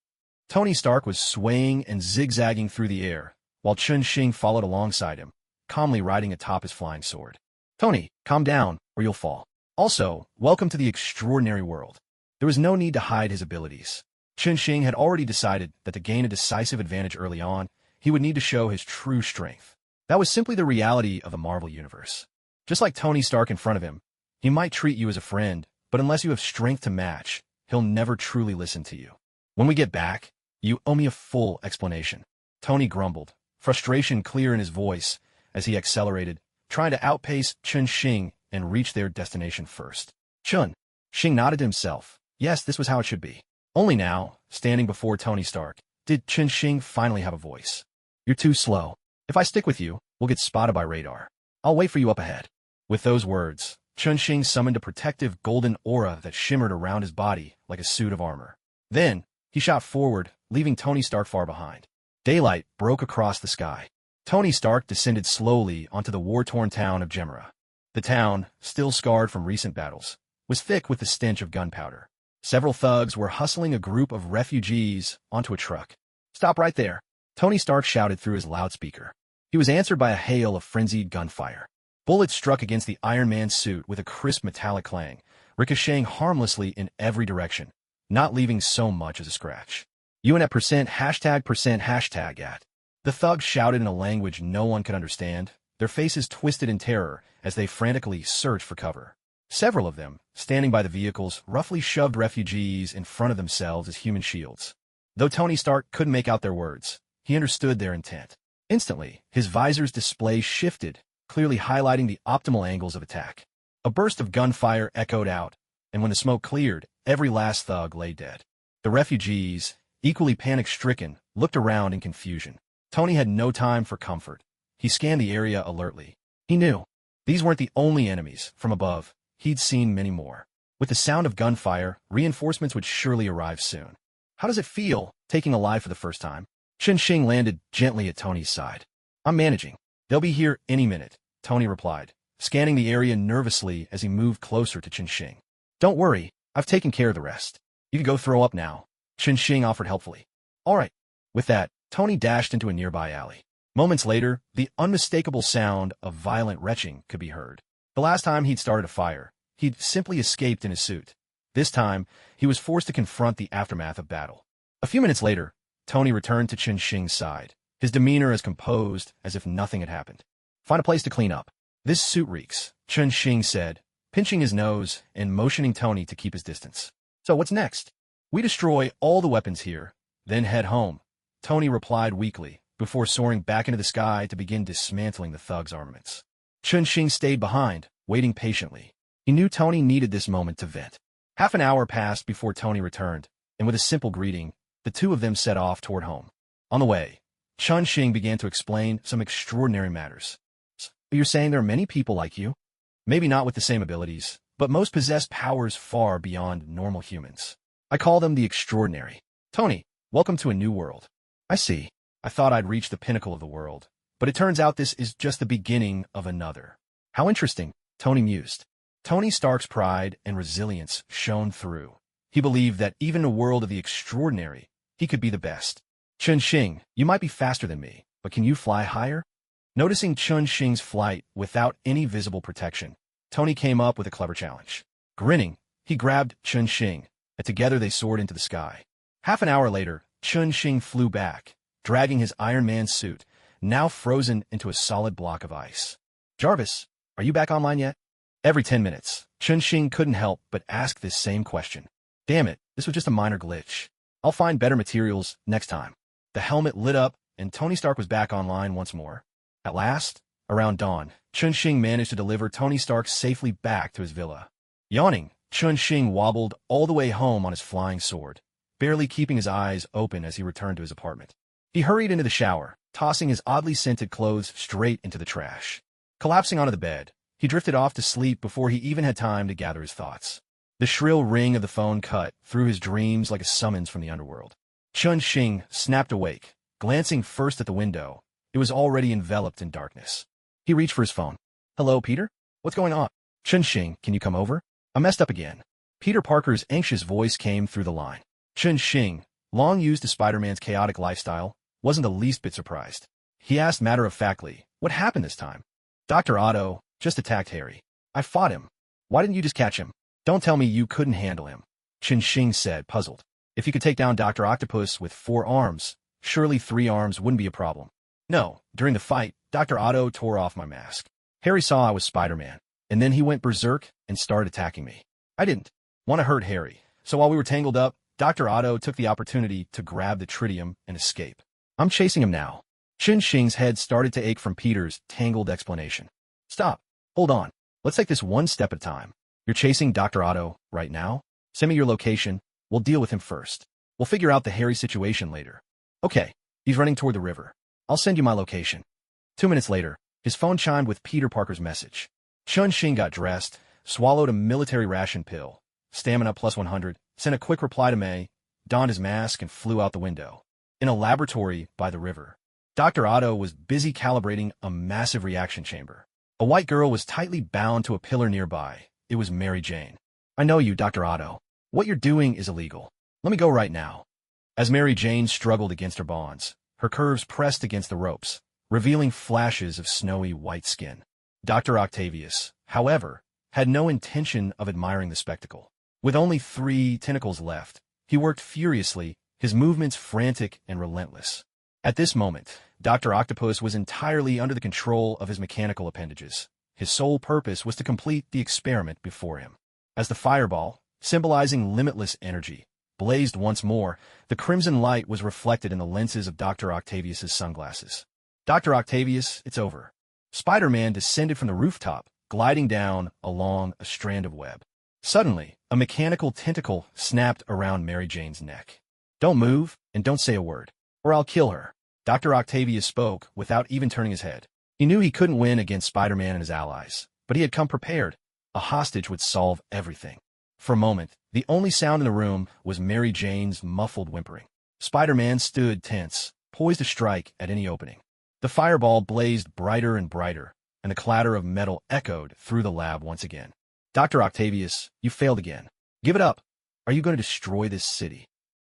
Tony Stark was swaying and zigzagging through the air, while Chen Xing followed alongside him, calmly riding atop his flying sword. Tony, calm down, or you'll fall. Also, welcome to the extraordinary world. There was no need to hide his abilities. Chen Xing had already decided that to gain a decisive advantage early on, he would need to show his true strength. That was simply the reality of the Marvel Universe. Just like Tony Stark in front of him, he might treat you as a friend, but unless you have strength to match, he'll never truly listen to you. When we get back, you owe me a full explanation. Tony grumbled, frustration clear in his voice as he accelerated, trying to outpace Chen Xing and reach their destination first. Chen Xing nodded to himself. Yes, this was how it should be. Only now, standing before Tony Stark, did Chen Xing finally have a voice. You're too slow. If I stick with you, we'll get spotted by radar. I'll wait for you up ahead. With those words, Chen Xing summoned a protective golden aura that shimmered around his body like a suit of armor. Then, he shot forward, leaving Tony Stark far behind. Daylight broke across the sky. Tony Stark descended slowly onto the war-torn town of Gemera. The town, still scarred from recent battles, was thick with the stench of gunpowder. Several thugs were hustling a group of refugees onto a truck. Stop right there, Tony Stark shouted through his loudspeaker. He was answered by a hail of frenzied gunfire. Bullets struck against the Iron Man suit with a crisp metallic clang, ricocheting harmlessly in every direction, not leaving so much as a scratch. UN at %#% at. The thugs shouted in a language no one could understand, their faces twisted in terror as they frantically searched for cover. Several of them, standing by the vehicles, roughly shoved refugees in front of themselves as human shields. Though Tony Stark couldn't make out their words, he understood their intent. Instantly, his visor's display shifted, clearly highlighting the optimal angles of attack. A burst of gunfire echoed out, and when the smoke cleared, every last thug lay dead. The refugees, equally panic-stricken, looked around in confusion. Tony had no time for comfort. He scanned the area alertly. He knew these weren't the only enemies. From above, he'd seen many more. With the sound of gunfire, reinforcements would surely arrive soon. How does it feel, taking a life for the first time? Chen Xing landed gently at Tony's side. I'm managing. They'll be here any minute, Tony replied, scanning the area nervously as he moved closer to Chen Xing. Don't worry, I've taken care of the rest. You can go throw up now, Chen Xing offered helpfully. All right. With that, Tony dashed into a nearby alley. Moments later, the unmistakable sound of violent retching could be heard. The last time he'd started a fire, he'd simply escaped in his suit. This time, he was forced to confront the aftermath of battle. A few minutes later, Tony returned to Chen Xing's side, his demeanor as composed as if nothing had happened. Find a place to clean up. This suit reeks, Chen Xing said, pinching his nose and motioning Tony to keep his distance. So what's next? We destroy all the weapons here, then head home, Tony replied weakly, before soaring back into the sky to begin dismantling the thugs' armaments. Chen Xing stayed behind, waiting patiently. He knew Tony needed this moment to vent. Half an hour passed before Tony returned, and with a simple greeting, the two of them set off toward home. On the way, Chun Xing began to explain some extraordinary matters. You're saying there are many people like you? Maybe not with the same abilities, but most possess powers far beyond normal humans. I call them the extraordinary. Tony, welcome to a new world. I see. I thought I'd reached the pinnacle of the world, but it turns out this is just the beginning of another. How interesting, Tony mused. Tony Stark's pride and resilience shone through. He believed that even in a world of the extraordinary, he could be the best. Chun Xing, you might be faster than me, but can you fly higher? Noticing Chun Xing's flight without any visible protection, Tony came up with a clever challenge. Grinning, he grabbed Chun Xing, and together they soared into the sky. Half an hour later, Chun Xing flew back, dragging his Iron Man suit, now frozen into a solid block of ice. Jarvis, are you back online yet? Every 10 minutes, Chun Xing couldn't help but ask this same question. Damn it, this was just a minor glitch. I'll find better materials next time. The helmet lit up, and Tony Stark was back online once more. At last, around dawn, Chun Xing managed to deliver Tony Stark safely back to his villa. Yawning, Chun Xing wobbled all the way home on his flying sword, barely keeping his eyes open as he returned to his apartment. He hurried into the shower, tossing his oddly scented clothes straight into the trash. Collapsing onto the bed, he drifted off to sleep before he even had time to gather his thoughts. The shrill ring of the phone cut through his dreams like a summons from the underworld. Chun Xing snapped awake, glancing first at the window. It was already enveloped in darkness. He reached for his phone. Hello, Peter? What's going on? Chun Xing, can you come over? I messed up again. Peter Parker's anxious voice came through the line. Chun Xing, long used to Spider-Man's chaotic lifestyle, wasn't the least bit surprised. He asked matter-of-factly, what happened this time? Dr. Otto just attacked Harry. I fought him. Why didn't you just catch him? Don't tell me you couldn't handle him. Chun Xing said, puzzled. If you could take down Dr. Octopus with 4 arms, surely 3 arms wouldn't be a problem. No, during the fight, Dr. Otto tore off my mask. Harry saw I was Spider-Man, and then he went berserk and started attacking me. I didn't want to hurt Harry, so while we were tangled up, Dr. Otto took the opportunity to grab the tritium and escape. I'm chasing him now. Chun Xing's head started to ache from Peter's tangled explanation. Stop. Hold on. Let's take this one step at a time. You're chasing Dr. Otto right now? Send me your location. We'll deal with him first. We'll figure out the Harry situation later. Okay. He's running toward the river. I'll send you my location. 2 minutes later, his phone chimed with Peter Parker's message. Chun Xing got dressed, swallowed a military ration pill, stamina plus 100, sent a quick reply to May, donned his mask, and flew out the window. In a laboratory by the river, Dr. Otto was busy calibrating a massive reaction chamber. A white girl was tightly bound to a pillar nearby. It was Mary Jane. I know you, Dr. Otto. What you're doing is illegal. Let me go right now. As Mary Jane struggled against her bonds, her curves pressed against the ropes, revealing flashes of snowy white skin. Dr. Octavius, however, had no intention of admiring the spectacle. With only 3 tentacles left, he worked furiously, his movements frantic and relentless. At this moment, Dr. Octopus was entirely under the control of his mechanical appendages. His sole purpose was to complete the experiment before him. As the fireball, symbolizing limitless energy, blazed once more, the crimson light was reflected in the lenses of Dr. Octavius's sunglasses. Dr. Octavius, it's over. Spider-Man descended from the rooftop, gliding down along a strand of web. Suddenly, a mechanical tentacle snapped around Mary Jane's neck. Don't move, and don't say a word, or I'll kill her. Dr. Octavius spoke without even turning his head. He knew he couldn't win against Spider-Man and his allies, but he had come prepared. A hostage would solve everything. For a moment, the only sound in the room was Mary Jane's muffled whimpering. Spider-Man stood tense, poised to strike at any opening. The fireball blazed brighter and brighter, and the clatter of metal echoed through the lab once again. Dr. Octavius, you failed again. Give it up. Are you going to destroy this city?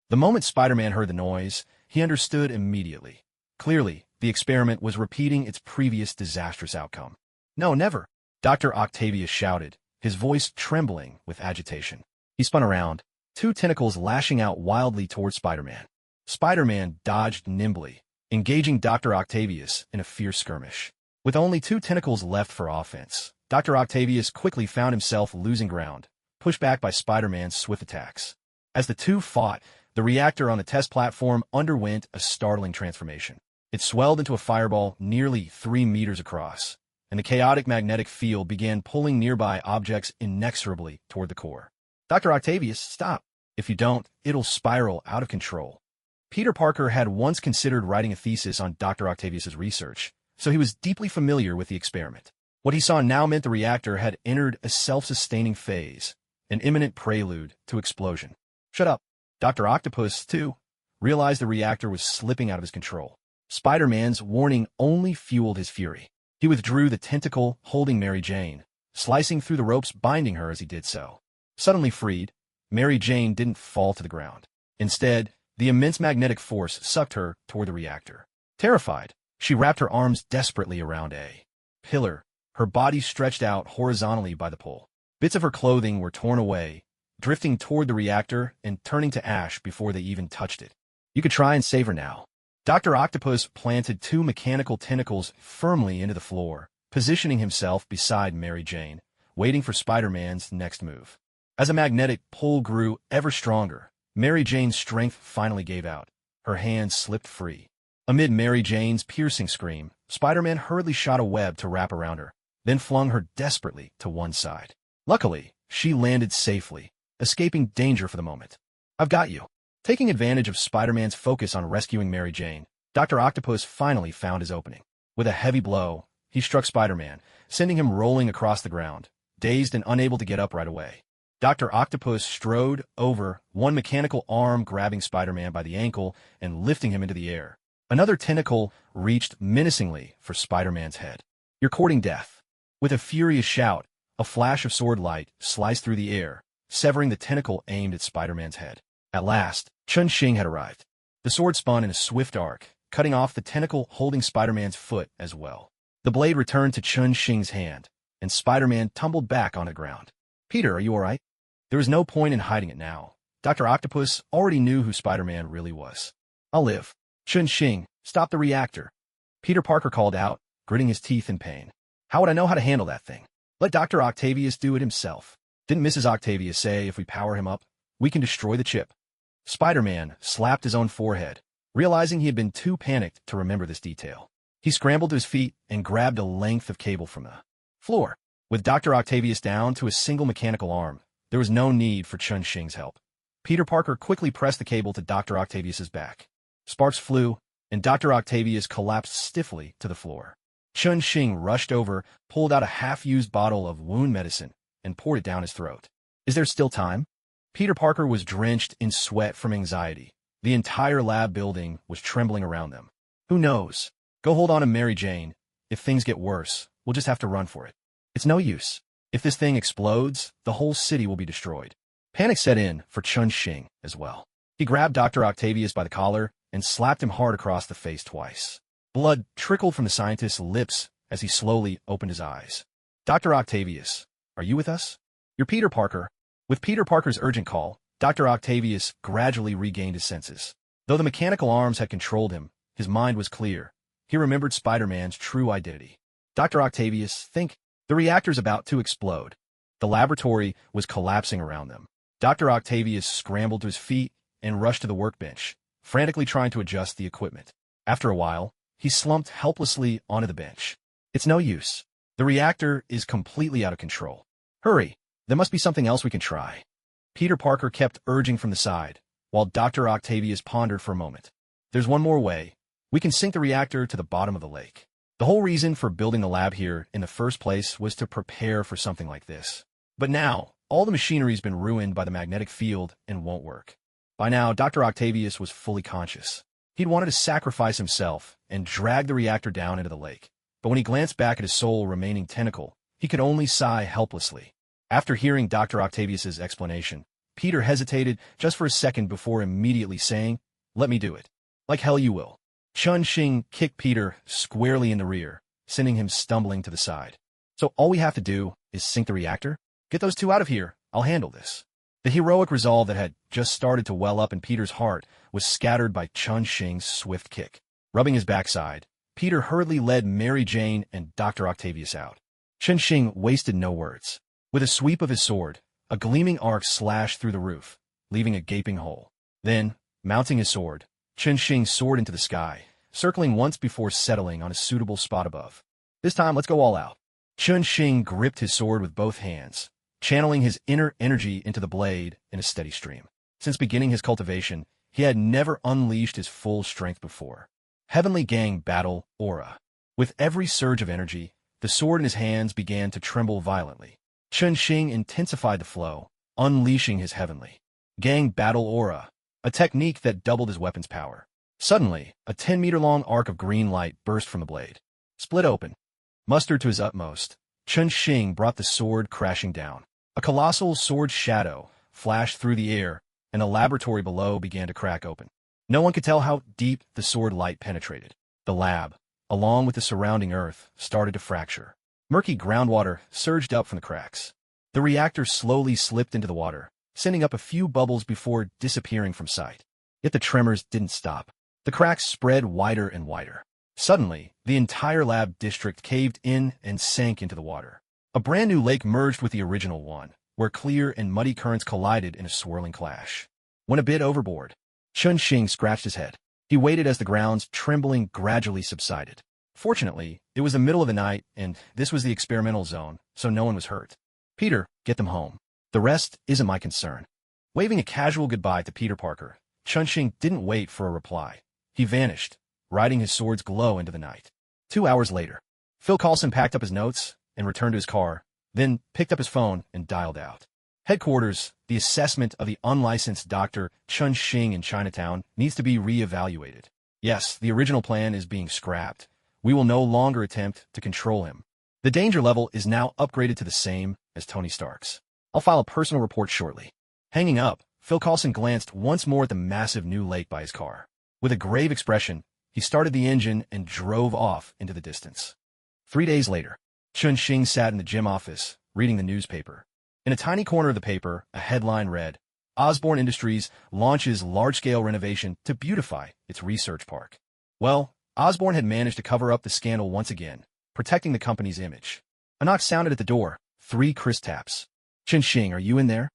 The moment Spider-Man heard the noise, he understood immediately. Clearly, the experiment was repeating its previous disastrous outcome. No, never. Dr. Octavius shouted, his voice trembling with agitation. He spun around, 2 tentacles lashing out wildly toward Spider-Man. Spider-Man dodged nimbly, engaging Dr. Octavius in a fierce skirmish. With only 2 tentacles left for offense, Dr. Octavius quickly found himself losing ground, pushed back by Spider-Man's swift attacks. As the two fought, the reactor on the test platform underwent a startling transformation. It swelled into a fireball nearly 3 meters across, and the chaotic magnetic field began pulling nearby objects inexorably toward the core. Dr. Octavius, stop. If you don't, it'll spiral out of control. Peter Parker had once considered writing a thesis on Dr. Octavius's research, so he was deeply familiar with the experiment. What he saw now meant the reactor had entered a self-sustaining phase, an imminent prelude to explosion. Shut up. Dr. Octopus, too, realized the reactor was slipping out of his control. Spider-Man's warning only fueled his fury. He withdrew the tentacle holding Mary Jane, slicing through the ropes binding her as he did so. Suddenly freed, Mary Jane didn't fall to the ground. Instead, the immense magnetic force sucked her toward the reactor. Terrified, she wrapped her arms desperately around a pillar, her body stretched out horizontally by the pull. Bits of her clothing were torn away, drifting toward the reactor and turning to ash before they even touched it. You could try and save her now. Dr. Octopus planted 2 mechanical tentacles firmly into the floor, positioning himself beside Mary Jane, waiting for Spider-Man's next move. As a magnetic pull grew ever stronger, Mary Jane's strength finally gave out. Her hands slipped free. Amid Mary Jane's piercing scream, Spider-Man hurriedly shot a web to wrap around her, then flung her desperately to one side. Luckily, she landed safely, escaping danger for the moment. I've got you. Taking advantage of Spider-Man's focus on rescuing Mary Jane, Dr. Octopus finally found his opening. With a heavy blow, he struck Spider-Man, sending him rolling across the ground, dazed and unable to get up right away. Dr. Octopus strode over, one mechanical arm grabbing Spider-Man by the ankle and lifting him into the air. Another tentacle reached menacingly for Spider-Man's head. You're courting death. With a furious shout, a flash of sword light sliced through the air, severing the tentacle aimed at Spider-Man's head. At last, Chun-Shing had arrived. The sword spun in a swift arc, cutting off the tentacle holding Spider-Man's foot as well. The blade returned to Chun-Shing's hand, and Spider-Man tumbled back on the ground. Peter, are you all right? There was no point in hiding it now. Dr. Octopus already knew who Spider-Man really was. I'll live. Chun-Shing, stop the reactor. Peter Parker called out, gritting his teeth in pain. How would I know how to handle that thing? Let Dr. Octavius do it himself. Didn't Mrs. Octavius say if we power him up, we can destroy the chip? Spider-Man slapped his own forehead, realizing he had been too panicked to remember this detail. He scrambled to his feet and grabbed a length of cable from the floor. With Dr. Octavius down to a single mechanical arm, there was no need for Chun-Shing's help. Peter Parker quickly pressed the cable to Dr. Octavius's back. Sparks flew, and Dr. Octavius collapsed stiffly to the floor. Chun-Shing rushed over, pulled out a half-used bottle of wound medicine, and poured it down his throat. Is there still time? Peter Parker was drenched in sweat from anxiety. The entire lab building was trembling around them. Who knows? Go hold on to Mary Jane. If things get worse, we'll just have to run for it. It's no use. If this thing explodes, the whole city will be destroyed. Panic set in for Chun-Shing as well. He grabbed Dr. Octavius by the collar and slapped him hard across the face twice. Blood trickled from the scientist's lips as he slowly opened his eyes. Dr. Octavius, are you with us? You're Peter Parker. With Peter Parker's urgent call, Dr. Octavius gradually regained his senses. Though the mechanical arms had controlled him, his mind was clear. He remembered Spider-Man's true identity. Dr. Octavius, think. The reactor's about to explode. The laboratory was collapsing around them. Dr. Octavius scrambled to his feet and rushed to the workbench, frantically trying to adjust the equipment. After a while, he slumped helplessly onto the bench. It's no use. The reactor is completely out of control. Hurry, there must be something else we can try. Peter Parker kept urging from the side, while Dr. Octavius pondered for a moment. There's one more way. We can sink the reactor to the bottom of the lake. The whole reason for building the lab here in the first place was to prepare for something like this. But now, all the machinery's been ruined by the magnetic field and won't work. By now, Dr. Octavius was fully conscious. He'd wanted to sacrifice himself and drag the reactor down into the lake. But when he glanced back at his sole remaining tentacle, he could only sigh helplessly. After hearing Dr. Octavius's explanation, Peter hesitated just for a second before immediately saying, "Let me do it." "Like hell you will." Chun-Shing kicked Peter squarely in the rear, sending him stumbling to the side. "So all we have to do is sink the reactor? Get those two out of here. I'll handle this." The heroic resolve that had just started to well up in Peter's heart was scattered by Chun-Shing's swift kick. Rubbing his backside, Peter hurriedly led Mary Jane and Dr. Octavius out. Chun-Shing wasted no words. With a sweep of his sword, a gleaming arc slashed through the roof, leaving a gaping hole. Then, mounting his sword, Chun-Shing soared into the sky, circling once before settling on a suitable spot above. "This time, let's go all out." Chun Xing gripped his sword with both hands, channeling his inner energy into the blade in a steady stream. Since beginning his cultivation, he had never unleashed his full strength before. Heavenly Gang Battle Aura. With every surge of energy, the sword in his hands began to tremble violently. Chun Xing intensified the flow, unleashing his Heavenly Gang Battle Aura, a technique that doubled his weapon's power. Suddenly, a 10-meter-long arc of green light burst from the blade. Split open. Mustered to his utmost, Chun Xing brought the sword crashing down. A colossal sword shadow flashed through the air, and the laboratory below began to crack open. No one could tell how deep the sword light penetrated. The lab, along with the surrounding earth, started to fracture. Murky groundwater surged up from the cracks. The reactor slowly slipped into the water, sending up a few bubbles before disappearing from sight. Yet the tremors didn't stop. The cracks spread wider and wider. Suddenly, the entire lab district caved in and sank into the water. A brand new lake merged with the original one, where clear and muddy currents collided in a swirling clash. When a bit overboard, Chun Xing scratched his head. He waited as the ground's trembling gradually subsided. Fortunately, it was the middle of the night, and this was the experimental zone, so no one was hurt. Peter, get them home. The rest isn't my concern. Waving a casual goodbye to Peter Parker, Chun Xing didn't wait for a reply. He vanished, riding his sword's glow into the night. 2 hours later, Phil Coulson packed up his notes and returned to his car, then picked up his phone and dialed out. Headquarters, the assessment of the unlicensed Dr. Chun Xing in Chinatown needs to be re-evaluated. Yes, the original plan is being scrapped. We will no longer attempt to control him. The danger level is now upgraded to the same as Tony Stark's. I'll file a personal report shortly. Hanging up, Phil Coulson glanced once more at the massive new lake by his car. With a grave expression, he started the engine and drove off into the distance. 3 days later, Chun Xing sat in the gym office, reading the newspaper. In a tiny corner of the paper, a headline read, Osborne Industries launches large-scale renovation to beautify its research park. Well, Osborne had managed to cover up the scandal once again, protecting the company's image. A knock sounded at the door, 3 crisp taps. Chun Xing, are you in there?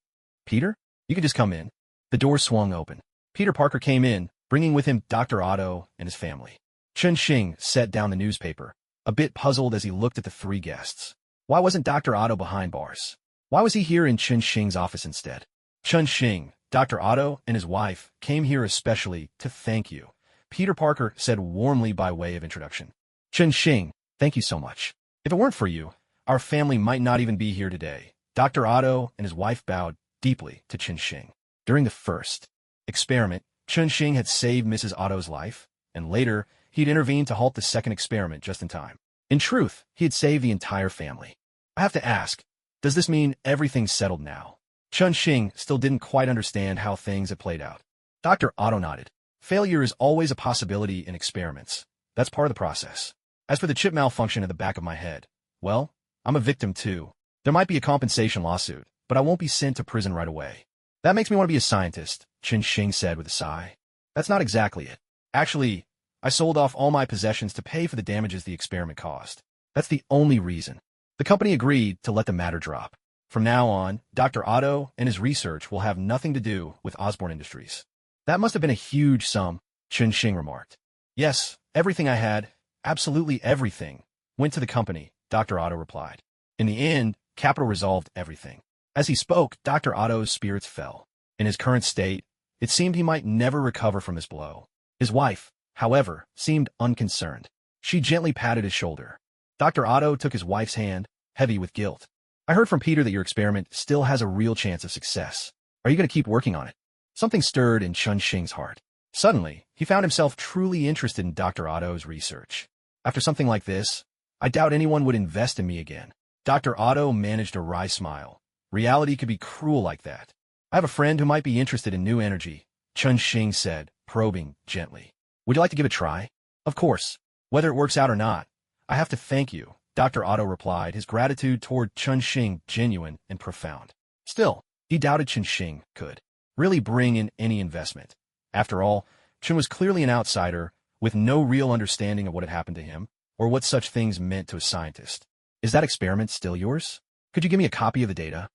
Peter? You can just come in. The door swung open. Peter Parker came in, bringing with him Dr. Otto and his family. Chun Xing set down the newspaper, a bit puzzled as he looked at the 3 guests. Why wasn't Dr. Otto behind bars? Why was he here in Chun Xing's office instead? Chun Xing, Dr. Otto, and his wife came here especially to thank you, Peter Parker said warmly by way of introduction. Chun Xing, thank you so much. If it weren't for you, our family might not even be here today. Dr. Otto and his wife bowed deeply to Chun Xing. During the first experiment, Chun Xing had saved Mrs. Otto's life, and later, he'd intervened to halt the second experiment just in time. In truth, he had saved the entire family. I have to ask, does this mean everything's settled now? Chun Xing still didn't quite understand how things had played out. Dr. Otto nodded. Failure is always a possibility in experiments. That's part of the process. As for the chip malfunction at the back of my head, well, I'm a victim too. There might be a compensation lawsuit, but I won't be sent to prison right away. That makes me want to be a scientist, Chun Xing said with a sigh. That's not exactly it. Actually, I sold off all my possessions to pay for the damages the experiment caused. That's the only reason. The company agreed to let the matter drop. From now on, Dr. Otto and his research will have nothing to do with Osborne Industries. That must have been a huge sum, Chun Xing remarked. Yes, everything I had, absolutely everything, went to the company, Dr. Otto replied. In the end, capital resolved everything. As he spoke, Dr. Otto's spirits fell. In his current state, it seemed he might never recover from this blow. His wife, however, seemed unconcerned. She gently patted his shoulder. Dr. Otto took his wife's hand, heavy with guilt. I heard from Peter that your experiment still has a real chance of success. Are you going to keep working on it? Something stirred in Chun Xing's heart. Suddenly, he found himself truly interested in Dr. Otto's research. After something like this, I doubt anyone would invest in me again. Dr. Otto managed a wry smile. Reality could be cruel like that. I have a friend who might be interested in new energy, Chun Xing said, probing gently. Would you like to give it a try? Of course. Whether it works out or not, I have to thank you, Dr. Otto replied, his gratitude toward Chun Xing genuine and profound. Still, he doubted Chun Xing could really bring in any investment. After all, Chun was clearly an outsider with no real understanding of what had happened to him or what such things meant to a scientist. Is that experiment still yours? Could you give me a copy of the data?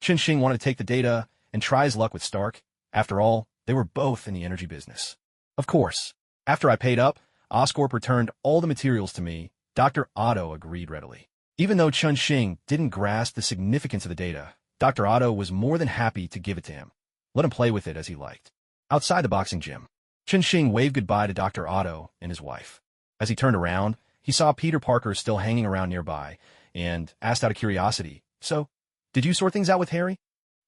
Chun Xing wanted to take the data and try his luck with Stark. After all, they were both in the energy business. Of course. After I paid up, Oscorp returned all the materials to me. Dr. Otto agreed readily. Even though Chun Xing didn't grasp the significance of the data, Dr. Otto was more than happy to give it to him. Let him play with it as he liked. Outside the boxing gym, Chun Xing waved goodbye to Dr. Otto and his wife. As he turned around, he saw Peter Parker still hanging around nearby and asked out of curiosity, "So, did you sort things out with Harry?"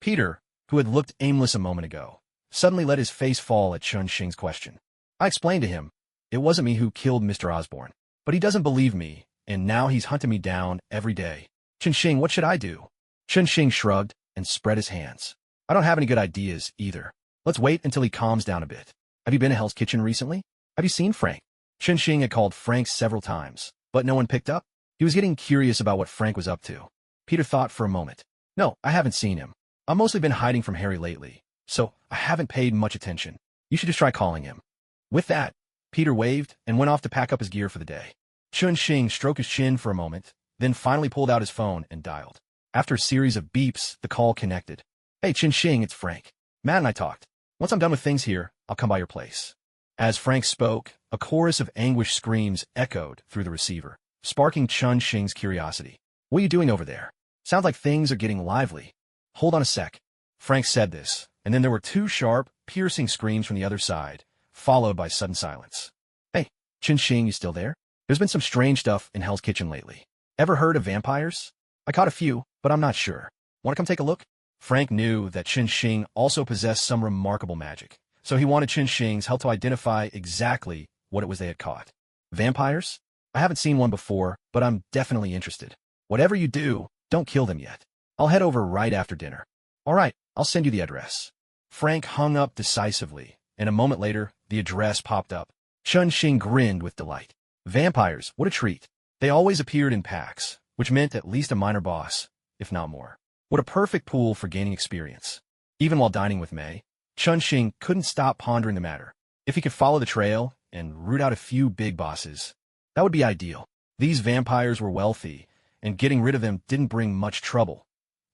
Peter, who had looked aimless a moment ago, suddenly let his face fall at Chun Xing's question. I explained to him, it wasn't me who killed Mr. Osborn, but he doesn't believe me, and now he's hunting me down every day. Chun Xing, what should I do? Chun Xing shrugged and spread his hands. I don't have any good ideas either. Let's wait until he calms down a bit. Have you been to Hell's Kitchen recently? Have you seen Frank? Chun Xing had called Frank several times, but no one picked up. He was getting curious about what Frank was up to. Peter thought for a moment. No, I haven't seen him. I've mostly been hiding from Harry lately, so I haven't paid much attention. You should just try calling him. With that, Peter waved and went off to pack up his gear for the day. Chun Xing stroked his chin for a moment, then finally pulled out his phone and dialed. After a series of beeps, the call connected. Hey, Chun Xing, it's Frank. Matt and I talked. Once I'm done with things here, I'll come by your place. As Frank spoke, a chorus of anguished screams echoed through the receiver, sparking Chun Xing's curiosity. What are you doing over there? Sounds like things are getting lively. Hold on a sec. Frank said this, and then there were two sharp, piercing screams from the other side, followed by sudden silence. Hey, Chun Xing, you still there? There's been some strange stuff in Hell's Kitchen lately. Ever heard of vampires? I caught a few, but I'm not sure. Want to come take a look? Frank knew that Chun Xing also possessed some remarkable magic, so he wanted Chun Xing's help to identify exactly what it was they had caught. Vampires? I haven't seen one before, but I'm definitely interested. Whatever you do, don't kill them yet. I'll head over right after dinner. All right, I'll send you the address. Frank hung up decisively, and a moment later, the address popped up. Chun Xing grinned with delight. Vampires, what a treat. They always appeared in packs, which meant at least a minor boss, if not more. What a perfect pool for gaining experience. Even while dining with May, Chun Xing couldn't stop pondering the matter. If he could follow the trail and root out a few big bosses, that would be ideal. These vampires were wealthy, and getting rid of them didn't bring much trouble.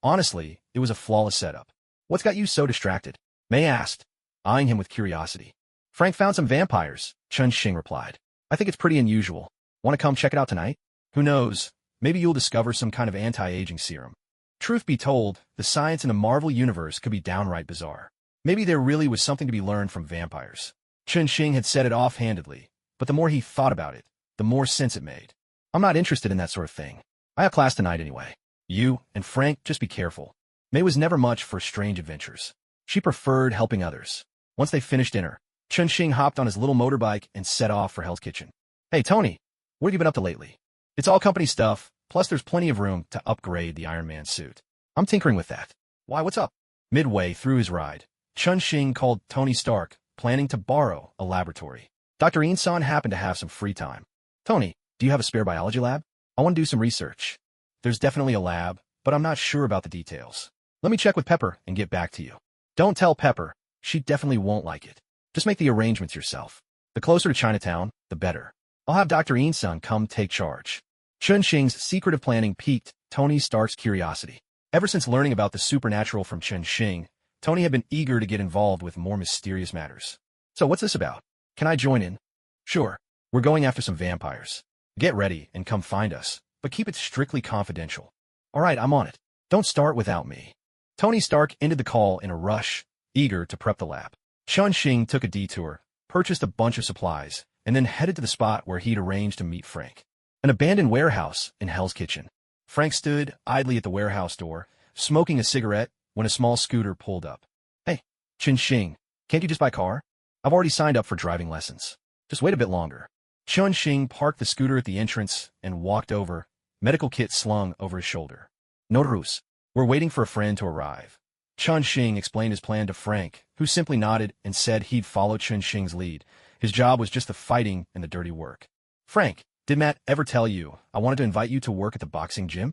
Honestly, it was a flawless setup. What's got you so distracted? May asked, eyeing him with curiosity. Frank found some vampires, Chun Xing replied. I think it's pretty unusual. Want to come check it out tonight? Who knows? Maybe you'll discover some kind of anti-aging serum. Truth be told, the science in the Marvel Universe could be downright bizarre. Maybe there really was something to be learned from vampires. Chun Xing had said it offhandedly, but the more he thought about it, the more sense it made. I'm not interested in that sort of thing. I have class tonight anyway. You and Frank, just be careful. May was never much for strange adventures. She preferred helping others. Once they finished dinner, Chun Xing hopped on his little motorbike and set off for Hell's Kitchen. Hey, Tony, what have you been up to lately? It's all company stuff, plus there's plenty of room to upgrade the Iron Man suit. I'm tinkering with that. Why, what's up? Midway through his ride, Chun Xing called Tony Stark, planning to borrow a laboratory. Dr. Insan happened to have some free time. Tony, do you have a spare biology lab? I want to do some research. There's definitely a lab, but I'm not sure about the details. Let me check with Pepper and get back to you. Don't tell Pepper. She definitely won't like it. Just make the arrangements yourself. The closer to Chinatown, the better. I'll have Dr. Insan come take charge. Chun Xing's secretive planning piqued Tony Stark's curiosity. Ever since learning about the supernatural from Chun Xing, Tony had been eager to get involved with more mysterious matters. So what's this about? Can I join in? Sure. We're going after some vampires. Get ready and come find us, but keep it strictly confidential. All right, I'm on it. Don't start without me. Tony Stark ended the call in a rush, eager to prep the lab. Chun Xing took a detour, purchased a bunch of supplies, and then headed to the spot where he'd arranged to meet Frank. An abandoned warehouse in Hell's Kitchen. Frank stood idly at the warehouse door, smoking a cigarette, when a small scooter pulled up. Hey, Chun Xing, can't you just buy car? I've already signed up for driving lessons. Just wait a bit longer. Chun Xing parked the scooter at the entrance and walked over, medical kit slung over his shoulder. No ruse. We're waiting for a friend to arrive. Chun Xing explained his plan to Frank, who simply nodded and said he'd follow Chun Xing's lead. His job was just the fighting and the dirty work. Frank, did Matt ever tell you I wanted to invite you to work at the boxing gym?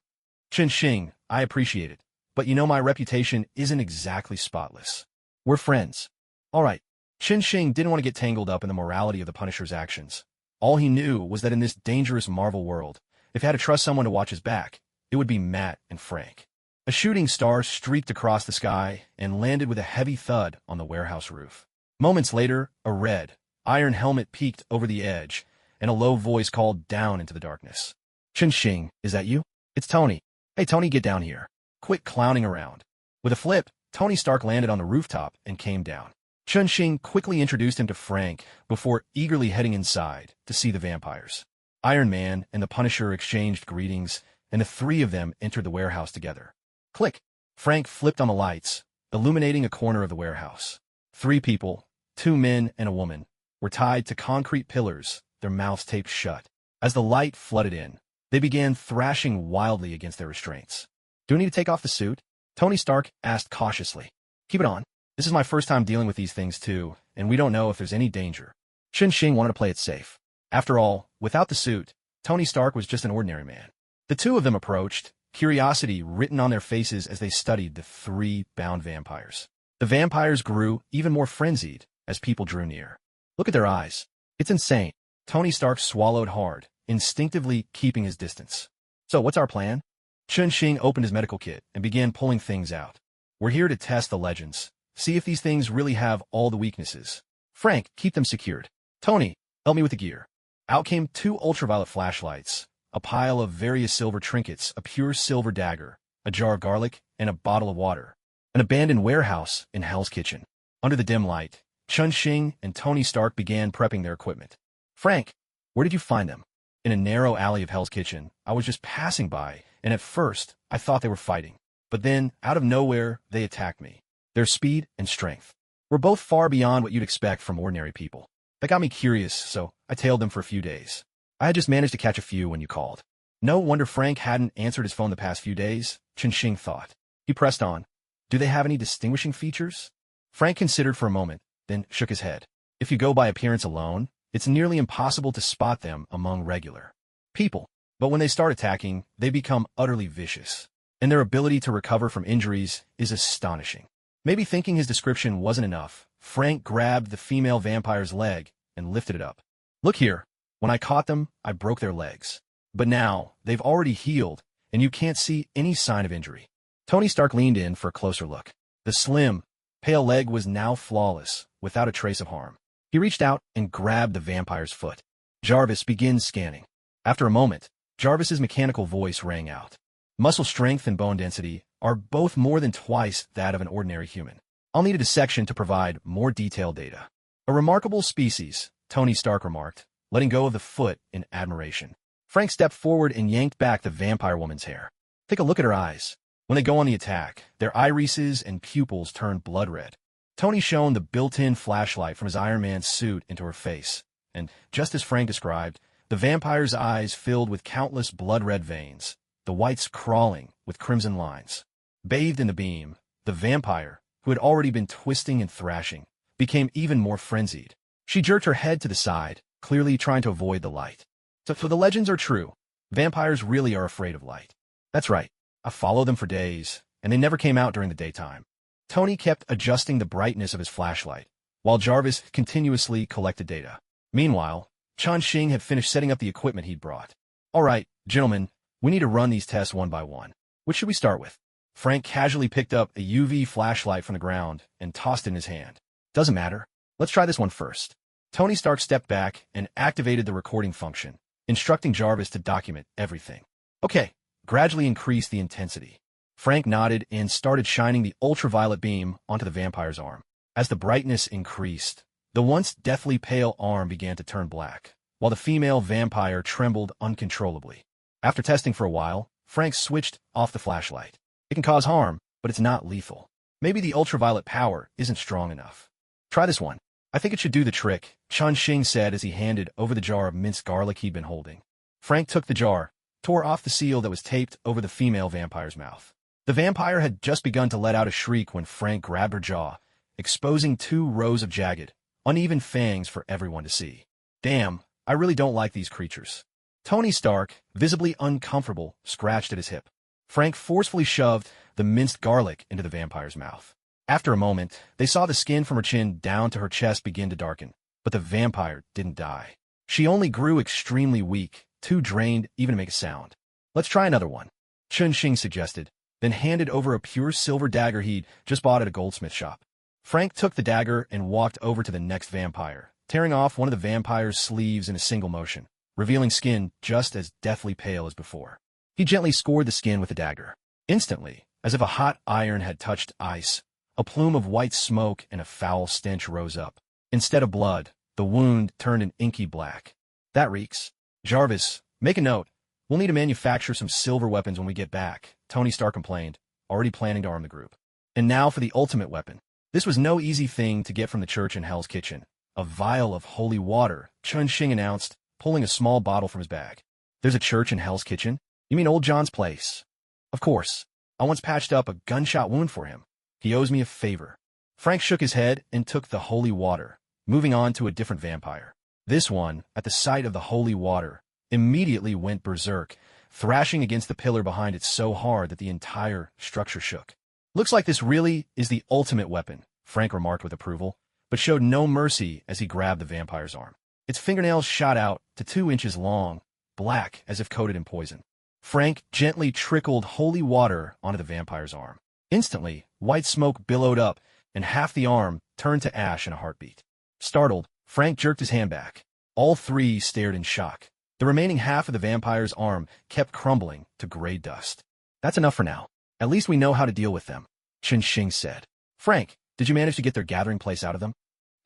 Chun Xing, I appreciate it, but you know my reputation isn't exactly spotless. We're friends. All right. Chun Xing didn't want to get tangled up in the morality of the Punisher's actions. All he knew was that in this dangerous Marvel world, if he had to trust someone to watch his back, it would be Matt and Frank. A shooting star streaked across the sky and landed with a heavy thud on the warehouse roof. Moments later, a red, iron helmet peeked over the edge, and a low voice called down into the darkness. Chun Xing, is that you? It's Tony. Hey, Tony, get down here. Quit clowning around. With a flip, Tony Stark landed on the rooftop and came down. Chun-Shing quickly introduced him to Frank before eagerly heading inside to see the vampires. Iron Man and the Punisher exchanged greetings, and the three of them entered the warehouse together. Click! Frank flipped on the lights, illuminating a corner of the warehouse. 3 people, 2 men and a woman, were tied to concrete pillars, their mouths taped shut. As the light flooded in, they began thrashing wildly against their restraints. Do I need to take off the suit? Tony Stark asked cautiously. Keep it on. This is my first time dealing with these things too, and we don't know if there's any danger. Chun-Shing wanted to play it safe. After all, without the suit, Tony Stark was just an ordinary man. The two of them approached, curiosity written on their faces as they studied the 3 bound vampires. The vampires grew even more frenzied as people drew near. Look at their eyes. It's insane. Tony Stark swallowed hard, instinctively keeping his distance. So what's our plan? Chun-Shing opened his medical kit and began pulling things out. We're here to test the legends. See if these things really have all the weaknesses. Frank, keep them secured. Tony, help me with the gear. Out came 2 ultraviolet flashlights, a pile of various silver trinkets, a pure silver dagger, a jar of garlic, and a bottle of water. An abandoned warehouse in Hell's Kitchen. Under the dim light, Chun-Shing and Tony Stark began prepping their equipment. Frank, where did you find them? In a narrow alley of Hell's Kitchen. I was just passing by, and at first, I thought they were fighting. But then, out of nowhere, they attacked me. Their speed and strength were both far beyond what you'd expect from ordinary people. That got me curious, so I tailed them for a few days. I had just managed to catch a few when you called. No wonder Frank hadn't answered his phone the past few days, Chun-Shing thought. He pressed on. Do they have any distinguishing features? Frank considered for a moment, then shook his head. If you go by appearance alone, it's nearly impossible to spot them among regular people. But when they start attacking, they become utterly vicious. And their ability to recover from injuries is astonishing. Maybe thinking his description wasn't enough, Frank grabbed the female vampire's leg and lifted it up. Look here. When I caught them, I broke their legs. But now, they've already healed, and you can't see any sign of injury. Tony Stark leaned in for a closer look. The slim, pale leg was now flawless, without a trace of harm. He reached out and grabbed the vampire's foot. Jarvis begins scanning. After a moment, Jarvis's mechanical voice rang out. Muscle strength and bone density are both more than twice that of an ordinary human. I'll need a dissection to provide more detailed data. A remarkable species, Tony Stark remarked, letting go of the foot in admiration. Frank stepped forward and yanked back the vampire woman's hair. Take a look at her eyes. When they go on the attack, their irises and pupils turn blood red. Tony shone the built-in flashlight from his Iron Man suit into her face, and, just as Frank described, the vampire's eyes filled with countless blood-red veins, the whites crawling with crimson lines. Bathed in the beam, the vampire, who had already been twisting and thrashing, became even more frenzied. She jerked her head to the side, clearly trying to avoid the light. So the legends are true. Vampires really are afraid of light. That's right. I followed them for days, and they never came out during the daytime. Tony kept adjusting the brightness of his flashlight, while Jarvis continuously collected data. Meanwhile, Chun-Shing had finished setting up the equipment he'd brought. All right, gentlemen, we need to run these tests one by one. Which should we start with? Frank casually picked up a UV flashlight from the ground and tossed it in his hand. Doesn't matter. Let's try this one first. Tony Stark stepped back and activated the recording function, instructing Jarvis to document everything. Okay, gradually increase the intensity. Frank nodded and started shining the ultraviolet beam onto the vampire's arm. As the brightness increased, the once deathly pale arm began to turn black, while the female vampire trembled uncontrollably. After testing for a while, Frank switched off the flashlight. It can cause harm, but it's not lethal. Maybe the ultraviolet power isn't strong enough. Try this one. I think it should do the trick, Chun-Shing said as he handed over the jar of minced garlic he'd been holding. Frank took the jar, tore off the seal that was taped over the female vampire's mouth. The vampire had just begun to let out a shriek when Frank grabbed her jaw, exposing 2 rows of jagged, uneven fangs for everyone to see. Damn, I really don't like these creatures. Tony Stark, visibly uncomfortable, scratched at his hip. Frank forcefully shoved the minced garlic into the vampire's mouth. After a moment, they saw the skin from her chin down to her chest begin to darken, but the vampire didn't die. She only grew extremely weak, too drained even to make a sound. Let's try another one, Chun-Shing suggested, then handed over a pure silver dagger he'd just bought at a goldsmith shop. Frank took the dagger and walked over to the next vampire, tearing off one of the vampire's sleeves in a single motion, revealing skin just as deathly pale as before. He gently scored the skin with a dagger. Instantly, as if a hot iron had touched ice, a plume of white smoke and a foul stench rose up. Instead of blood, the wound turned an inky black. That reeks. Jarvis, make a note. We'll need to manufacture some silver weapons when we get back, Tony Stark complained, already planning to arm the group. And now for the ultimate weapon. This was no easy thing to get from the church in Hell's Kitchen. A vial of holy water, Chun-Shing announced, pulling a small bottle from his bag. There's a church in Hell's Kitchen? You mean Old John's place? Of course. I once patched up a gunshot wound for him. He owes me a favor. Frank shook his head and took the holy water, moving on to a different vampire. This one, at the sight of the holy water, immediately went berserk, thrashing against the pillar behind it so hard that the entire structure shook. Looks like this really is the ultimate weapon, Frank remarked with approval, but showed no mercy as he grabbed the vampire's arm. Its fingernails shot out to 2 inches long, black as if coated in poison. Frank gently trickled holy water onto the vampire's arm. Instantly, white smoke billowed up, and half the arm turned to ash in a heartbeat. Startled, Frank jerked his hand back. All three stared in shock. The remaining half of the vampire's arm kept crumbling to gray dust. That's enough for now. At least we know how to deal with them, Chun-Shing said. Frank, did you manage to get their gathering place out of them?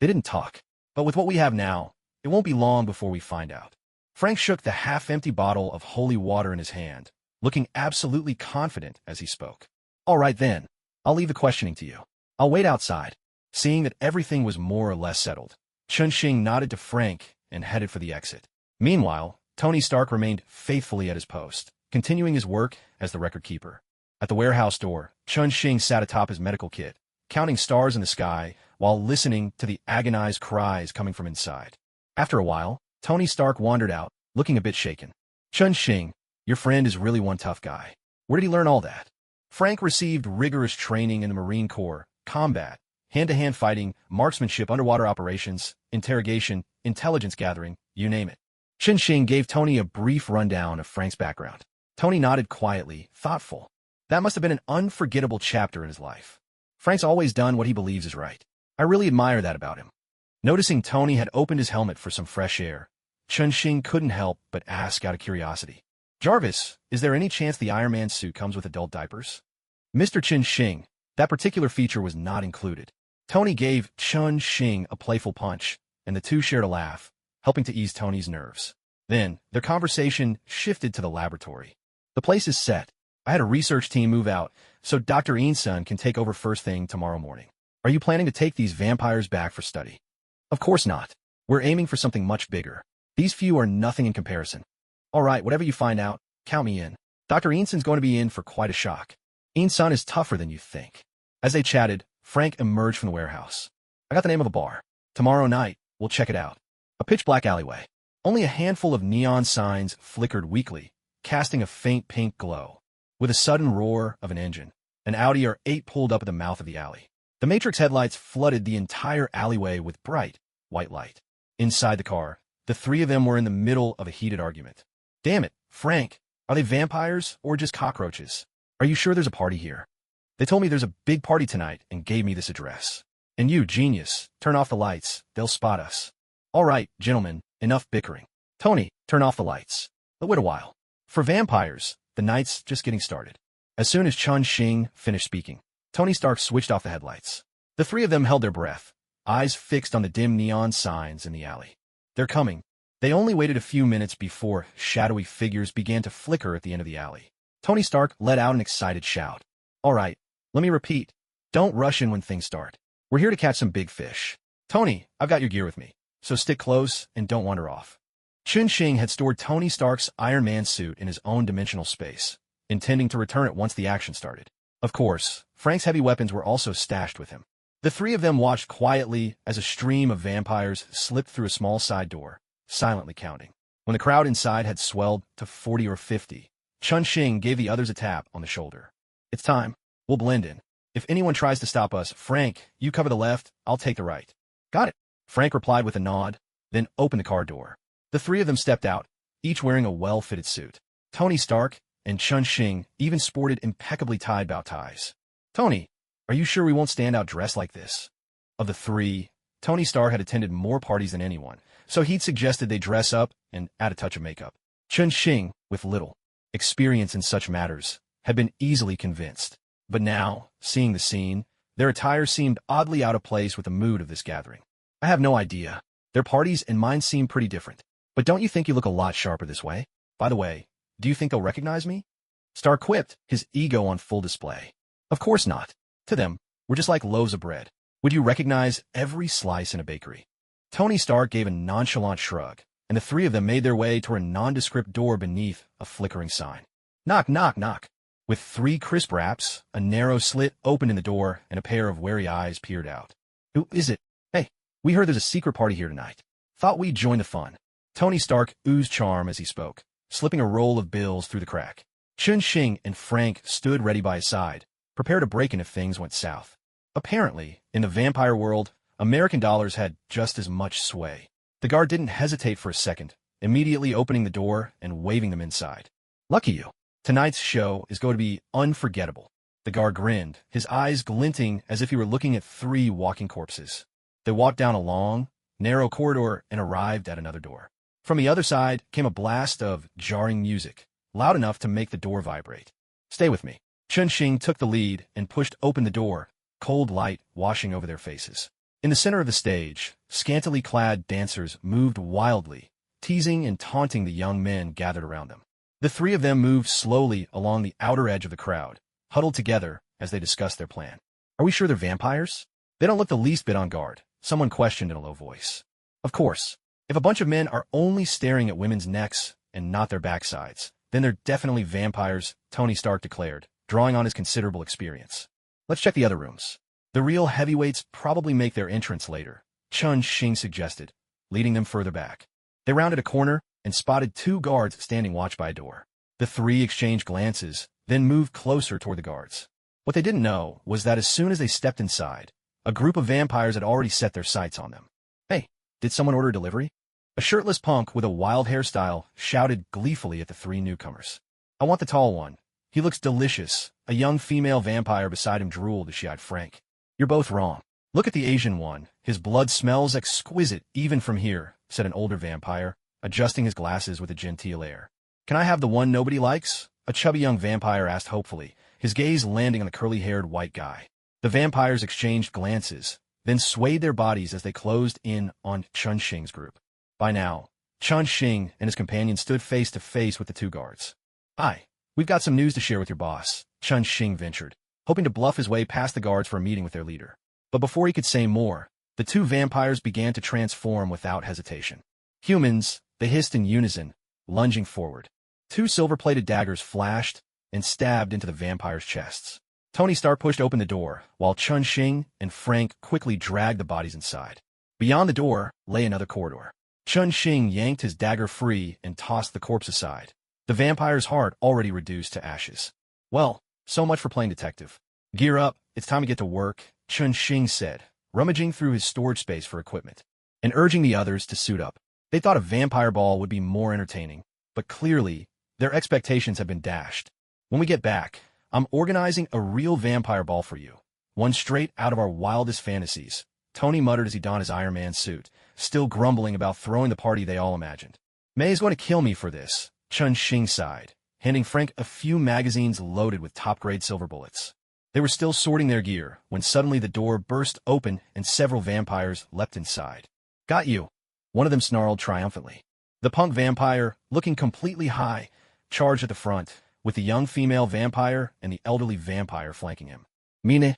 They didn't talk. But with what we have now, it won't be long before we find out. Frank shook the half-empty bottle of holy water in his hand, looking absolutely confident as he spoke. All right then, I'll leave the questioning to you. I'll wait outside. Seeing that everything was more or less settled, Chun-Shing nodded to Frank and headed for the exit. Meanwhile, Tony Stark remained faithfully at his post, continuing his work as the record keeper. At the warehouse door, Chun-Shing sat atop his medical kit, counting stars in the sky while listening to the agonized cries coming from inside. After a while, Tony Stark wandered out, looking a bit shaken. Chun-Shing, your friend is really one tough guy. Where did he learn all that? Frank received rigorous training in the Marine Corps, combat, hand-to-hand fighting, marksmanship, underwater operations, interrogation, intelligence gathering, you name it. Chun-Shing gave Tony a brief rundown of Frank's background. Tony nodded quietly, thoughtful. That must have been an unforgettable chapter in his life. Frank's always done what he believes is right. I really admire that about him. Noticing Tony had opened his helmet for some fresh air, Chun-Shing couldn't help but ask out of curiosity. Jarvis, is there any chance the Iron Man suit comes with adult diapers? Mr. Chun-Shing, that particular feature was not included. Tony gave Chun-Shing a playful punch, and the two shared a laugh, helping to ease Tony's nerves. Then, their conversation shifted to the laboratory. The place is set. I had a research team move out, so Dr. Eunsun can take over first thing tomorrow morning. Are you planning to take these vampires back for study? Of course not. We're aiming for something much bigger. These few are nothing in comparison. All right, whatever you find out, count me in. Dr. Eunsun's going to be in for quite a shock. Eunsun is tougher than you think. As they chatted, Frank emerged from the warehouse. I got the name of the bar. Tomorrow night, we'll check it out. A pitch-black alleyway. Only a handful of neon signs flickered weakly, casting a faint pink glow. With a sudden roar of an engine, an Audi R8 pulled up at the mouth of the alley. The Matrix headlights flooded the entire alleyway with bright, white light. Inside the car, the three of them were in the middle of a heated argument. Damn it, Frank, are they vampires or just cockroaches? Are you sure there's a party here? They told me there's a big party tonight and gave me this address. And you, genius, turn off the lights, they'll spot us. All right, gentlemen, enough bickering. Tony, turn off the lights. But wait a while. For vampires, the night's just getting started. As soon as Chun-Shing finished speaking, Tony Stark switched off the headlights. The three of them held their breath, eyes fixed on the dim neon signs in the alley. They're coming. They only waited a few minutes before shadowy figures began to flicker at the end of the alley. Tony Stark let out an excited shout. All right, let me repeat. Don't rush in when things start. We're here to catch some big fish. Tony, I've got your gear with me, so stick close and don't wander off. Chun-Shing had stored Tony Stark's Iron Man suit in his own dimensional space, intending to return it once the action started. Of course, Frank's heavy weapons were also stashed with him. The three of them watched quietly as a stream of vampires slipped through a small side door, silently counting. When the crowd inside had swelled to 40 or 50, Chun-Shing gave the others a tap on the shoulder. It's time. We'll blend in. If anyone tries to stop us, Frank, you cover the left, I'll take the right. Got it. Frank replied with a nod, then opened the car door. The three of them stepped out, each wearing a well-fitted suit. Tony Stark and Chun-Shing even sported impeccably tied bow ties. Tony, are you sure we won't stand out dressed like this? Of the three, Tony Stark had attended more parties than anyone, so he'd suggested they dress up and add a touch of makeup. Chun-Shing, with little. experience in such matters, had been easily convinced. But now, seeing the scene, their attire seemed oddly out of place with the mood of this gathering. I have no idea. Their parties and mine seem pretty different. But don't you think you look a lot sharper this way? By the way, do you think they'll recognize me? Star quipped, his ego on full display. Of course not. To them, we're just like loaves of bread. Would you recognize every slice in a bakery? Tony Stark gave a nonchalant shrug, and the three of them made their way toward a nondescript door beneath a flickering sign. Knock, knock, knock. With 3 crisp raps, a narrow slit opened in the door, and a pair of wary eyes peered out. Who is it? Hey, we heard there's a secret party here tonight. Thought we'd join the fun. Tony Stark oozed charm as he spoke, slipping a roll of bills through the crack. Chun-Shing and Frank stood ready by his side, prepared to break in if things went south. Apparently, in the vampire world, American dollars had just as much sway. The guard didn't hesitate for a second, immediately opening the door and waving them inside. Lucky you. Tonight's show is going to be unforgettable. The guard grinned, his eyes glinting as if he were looking at 3 walking corpses. They walked down a long, narrow corridor and arrived at another door. From the other side came a blast of jarring music, loud enough to make the door vibrate. Stay with me. Chun-Shing took the lead and pushed open the door, cold light washing over their faces. In the center of the stage, scantily clad dancers moved wildly, teasing and taunting the young men gathered around them. The 3 of them moved slowly along the outer edge of the crowd, huddled together as they discussed their plan. Are we sure they're vampires? They don't look the least bit on guard, someone questioned in a low voice. Of course. If a bunch of men are only staring at women's necks and not their backsides, then they're definitely vampires, Tony Stark declared, drawing on his considerable experience. Let's check the other rooms. The real heavyweights probably make their entrance later, Chun-Shing suggested, leading them further back. They rounded a corner and spotted 2 guards standing watch by a door. The 3 exchanged glances, then moved closer toward the guards. What they didn't know was that as soon as they stepped inside, a group of vampires had already set their sights on them. Hey, did someone order delivery? A shirtless punk with a wild hairstyle shouted gleefully at the 3 newcomers. I want the tall one. He looks delicious. A young female vampire beside him drooled as she eyed Frank. You're both wrong. Look at the Asian one. His blood smells exquisite even from here, said an older vampire, adjusting his glasses with a genteel air. Can I have the one nobody likes? A chubby young vampire asked hopefully, his gaze landing on the curly-haired white guy. The vampires exchanged glances, then swayed their bodies as they closed in on Chun-Shing's group. By now, Chun-Shing and his companion stood face to face with the 2 guards. Hi, we've got some news to share with your boss, Chun-Shing ventured, hoping to bluff his way past the guards for a meeting with their leader. But before he could say more, the 2 vampires began to transform without hesitation. Humans, they hissed in unison, lunging forward. 2 silver-plated daggers flashed and stabbed into the vampires' chests. Tony Stark pushed open the door, while Chun-Shing and Frank quickly dragged the bodies inside. Beyond the door lay another corridor. Chun-Shing yanked his dagger free and tossed the corpse aside, the vampire's heart already reduced to ashes. Well, so much for playing detective. Gear up, it's time to get to work, Chun-Shing said, rummaging through his storage space for equipment, and urging the others to suit up. They thought a vampire ball would be more entertaining, but clearly, their expectations have been dashed. When we get back, I'm organizing a real vampire ball for you, one straight out of our wildest fantasies, Tony muttered as he donned his Iron Man suit, still grumbling about throwing the party they all imagined. May is going to kill me for this, Chun-Shing sighed, handing Frank a few magazines loaded with top-grade silver bullets. They were still sorting their gear when suddenly the door burst open and several vampires leapt inside. Got you, one of them snarled triumphantly. The punk vampire, looking completely high, charged at the front, with the young female vampire and the elderly vampire flanking him. Mine,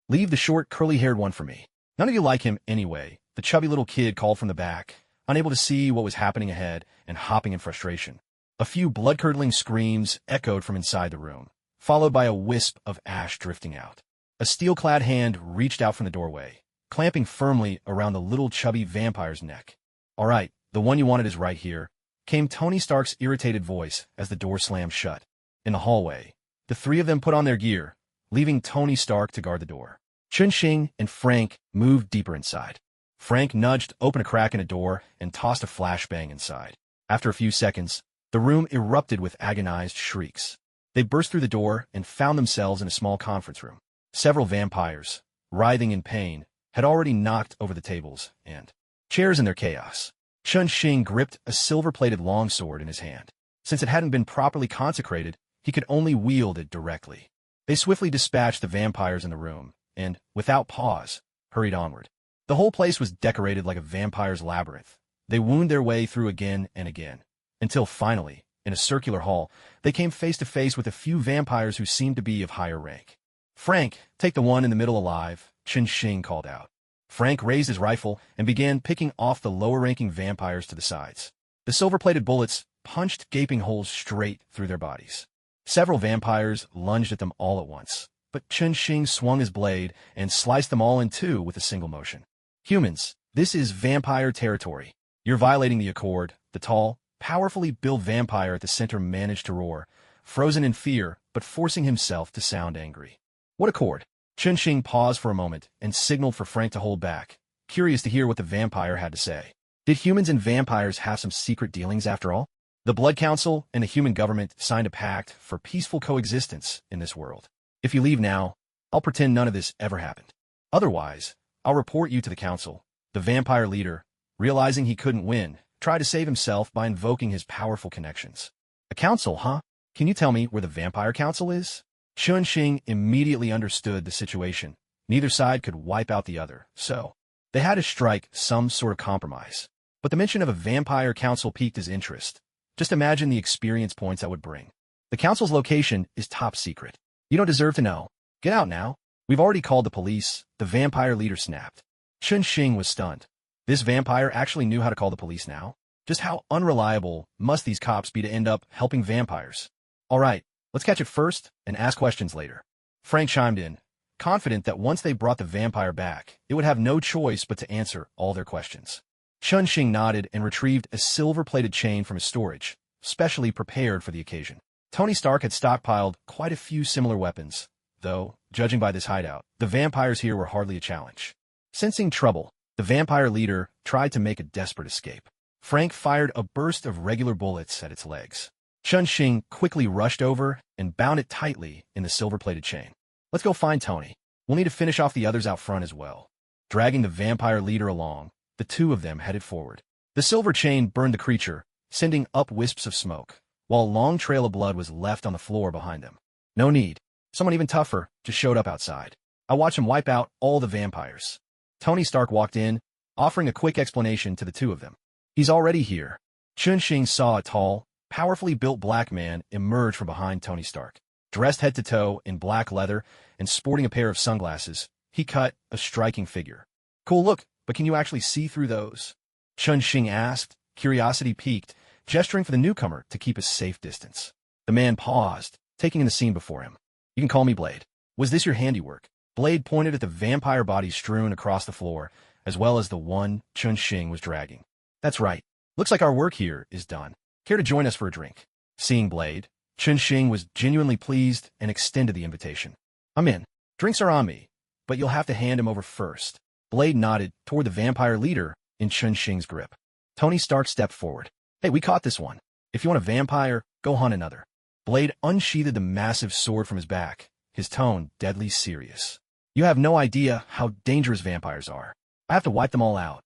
leave the short, curly-haired one for me. None of you like him anyway, the chubby little kid called from the back, unable to see what was happening ahead and hopping in frustration. A few blood-curdling screams echoed from inside the room, followed by a wisp of ash drifting out. A steel-clad hand reached out from the doorway, clamping firmly around the little chubby vampire's neck. All right, the one you wanted is right here, came Tony Stark's irritated voice as the door slammed shut. In the hallway, the 3 of them put on their gear, leaving Tony Stark to guard the door. Chun-Shing and Frank moved deeper inside. Frank nudged open a crack in a door and tossed a flashbang inside. After a few seconds, the room erupted with agonized shrieks. They burst through the door and found themselves in a small conference room. Several vampires, writhing in pain, had already knocked over the tables and chairs in their chaos. Chun-Shing gripped a silver-plated longsword in his hand. Since it hadn't been properly consecrated, he could only wield it directly. They swiftly dispatched the vampires in the room, and, without pause, hurried onward. The whole place was decorated like a vampire's labyrinth. They wound their way through again and again, until finally, in a circular hall, they came face to face with a few vampires who seemed to be of higher rank. "Frank, take the one in the middle alive," Chen Xing called out. Frank raised his rifle and began picking off the lower-ranking vampires to the sides. The silver-plated bullets punched gaping holes straight through their bodies. Several vampires lunged at them all at once, but Chen Xing swung his blade and sliced them all in two with a single motion. "Humans, this is vampire territory. You're violating the accord," the tall, powerfully built vampire at the center managed to roar, frozen in fear but forcing himself to sound angry. "What accord?" Chen Xing paused for a moment and signaled for Frank to hold back, curious to hear what the vampire had to say. Did humans and vampires have some secret dealings after all? The Blood Council and the human government signed a pact for peaceful coexistence in this world. If you leave now, I'll pretend none of this ever happened. Otherwise, I'll report you to the council. The vampire leader, realizing he couldn't win, tried to save himself by invoking his powerful connections. A council, huh? Can you tell me where the vampire council is? Chen Xing immediately understood the situation. Neither side could wipe out the other, so they had to strike some sort of compromise. But the mention of a vampire council piqued his interest. Just imagine the experience points that would bring. The council's location is top secret. You don't deserve to know. Get out now. We've already called the police, the vampire leader snapped. Chen Xing was stunned. This vampire actually knew how to call the police now? Just how unreliable must these cops be to end up helping vampires? All right, let's catch it first and ask questions later. Frank chimed in, confident that once they brought the vampire back, it would have no choice but to answer all their questions. Chen Xing nodded and retrieved a silver-plated chain from his storage, specially prepared for the occasion. Tony Stark had stockpiled quite a few similar weapons, though, judging by this hideout, the vampires here were hardly a challenge. Sensing trouble, the vampire leader tried to make a desperate escape. Frank fired a burst of regular bullets at its legs. Chen Xing quickly rushed over and bound it tightly in the silver-plated chain. "Let's go find Tony. We'll need to finish off the others out front as well." Dragging the vampire leader along, the two of them headed forward. The silver chain burned the creature, sending up wisps of smoke, while a long trail of blood was left on the floor behind them. No need. Someone even tougher just showed up outside. I watched him wipe out all the vampires. Tony Stark walked in, offering a quick explanation to the two of them. "He's already here." Chen Xing saw a tall, powerfully built black man emerge from behind Tony Stark. Dressed head to toe in black leather and sporting a pair of sunglasses, he cut a striking figure. "Cool look, but can you actually see through those?" Chen Xing asked, curiosity piqued, gesturing for the newcomer to keep a safe distance. The man paused, taking in the scene before him. "You can call me Blade. Was this your handiwork?" Blade pointed at the vampire bodies strewn across the floor, as well as the one Chen Xing was dragging. "That's right. Looks like our work here is done. Care to join us for a drink?" Seeing Blade, Chen Xing was genuinely pleased and extended the invitation. "I'm in. Drinks are on me, but you'll have to hand him over first." Blade nodded toward the vampire leader in Chen Xing's grip. Tony Stark stepped forward. "Hey, we caught this one. If you want a vampire, go hunt another." Blade unsheathed the massive sword from his back, his tone deadly serious. "You have no idea how dangerous vampires are. I have to wipe them all out."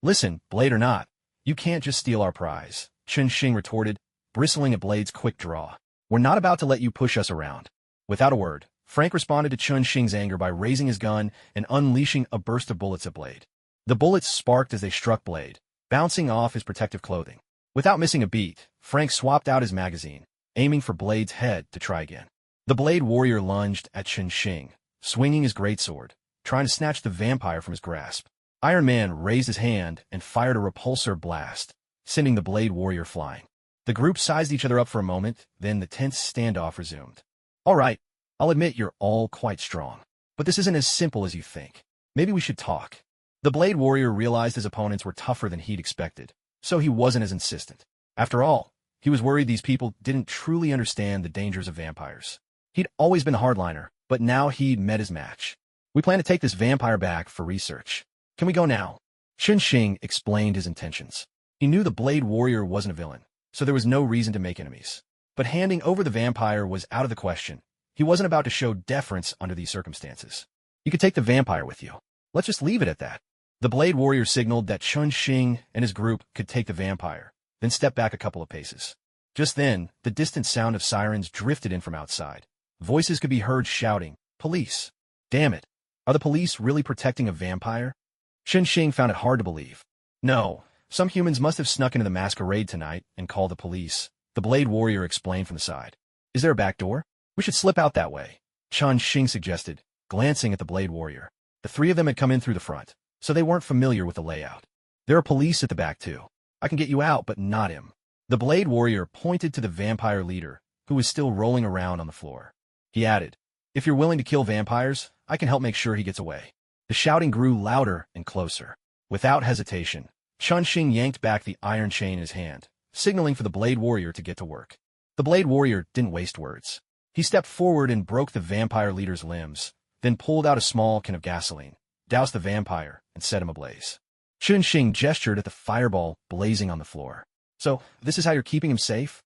"Listen, Blade or not, you can't just steal our prize," Chen Xing retorted, bristling at Blade's quick draw. "We're not about to let you push us around." Without a word, Frank responded to Chen Xing's anger by raising his gun and unleashing a burst of bullets at Blade. The bullets sparked as they struck Blade, bouncing off his protective clothing. Without missing a beat, Frank swapped out his magazine, aiming for Blade's head to try again. The Blade warrior lunged at Chen Xing, swinging his greatsword, trying to snatch the vampire from his grasp. Iron Man raised his hand and fired a repulsor blast, sending the Blade warrior flying. The group sized each other up for a moment, then the tense standoff resumed. "All right, I'll admit you're all quite strong, but this isn't as simple as you think. Maybe we should talk." The Blade warrior realized his opponents were tougher than he'd expected, so he wasn't as insistent. After all, he was worried these people didn't truly understand the dangers of vampires. He'd always been a hardliner, but now he'd met his match. "We plan to take this vampire back for research. Can we go now?" Chen Xing explained his intentions. He knew the Blade warrior wasn't a villain, so there was no reason to make enemies. But handing over the vampire was out of the question. He wasn't about to show deference under these circumstances. "You could take the vampire with you. Let's just leave it at that." The Blade warrior signaled that Chen Xing and his group could take the vampire, then stepped back a couple of paces. Just then, the distant sound of sirens drifted in from outside. Voices could be heard shouting, "Police!" Damn it. Are the police really protecting a vampire? Xing found it hard to believe. No, some humans must have snuck into the masquerade tonight and called the police. The Blade Warrior explained from the side. Is there a back door? We should slip out that way, Xing suggested, glancing at the Blade Warrior. The three of them had come in through the front, so they weren't familiar with the layout. There are police at the back too. I can get you out, but not him. The Blade Warrior pointed to the vampire leader, who was still rolling around on the floor. He added, if you're willing to kill vampires, I can help make sure he gets away. The shouting grew louder and closer. Without hesitation, Xing yanked back the iron chain in his hand, signaling for the Blade Warrior to get to work. The Blade Warrior didn't waste words. He stepped forward and broke the vampire leader's limbs, then pulled out a small can of gasoline, doused the vampire, and set him ablaze. Xing gestured at the fireball blazing on the floor. So, this is how you're keeping him safe?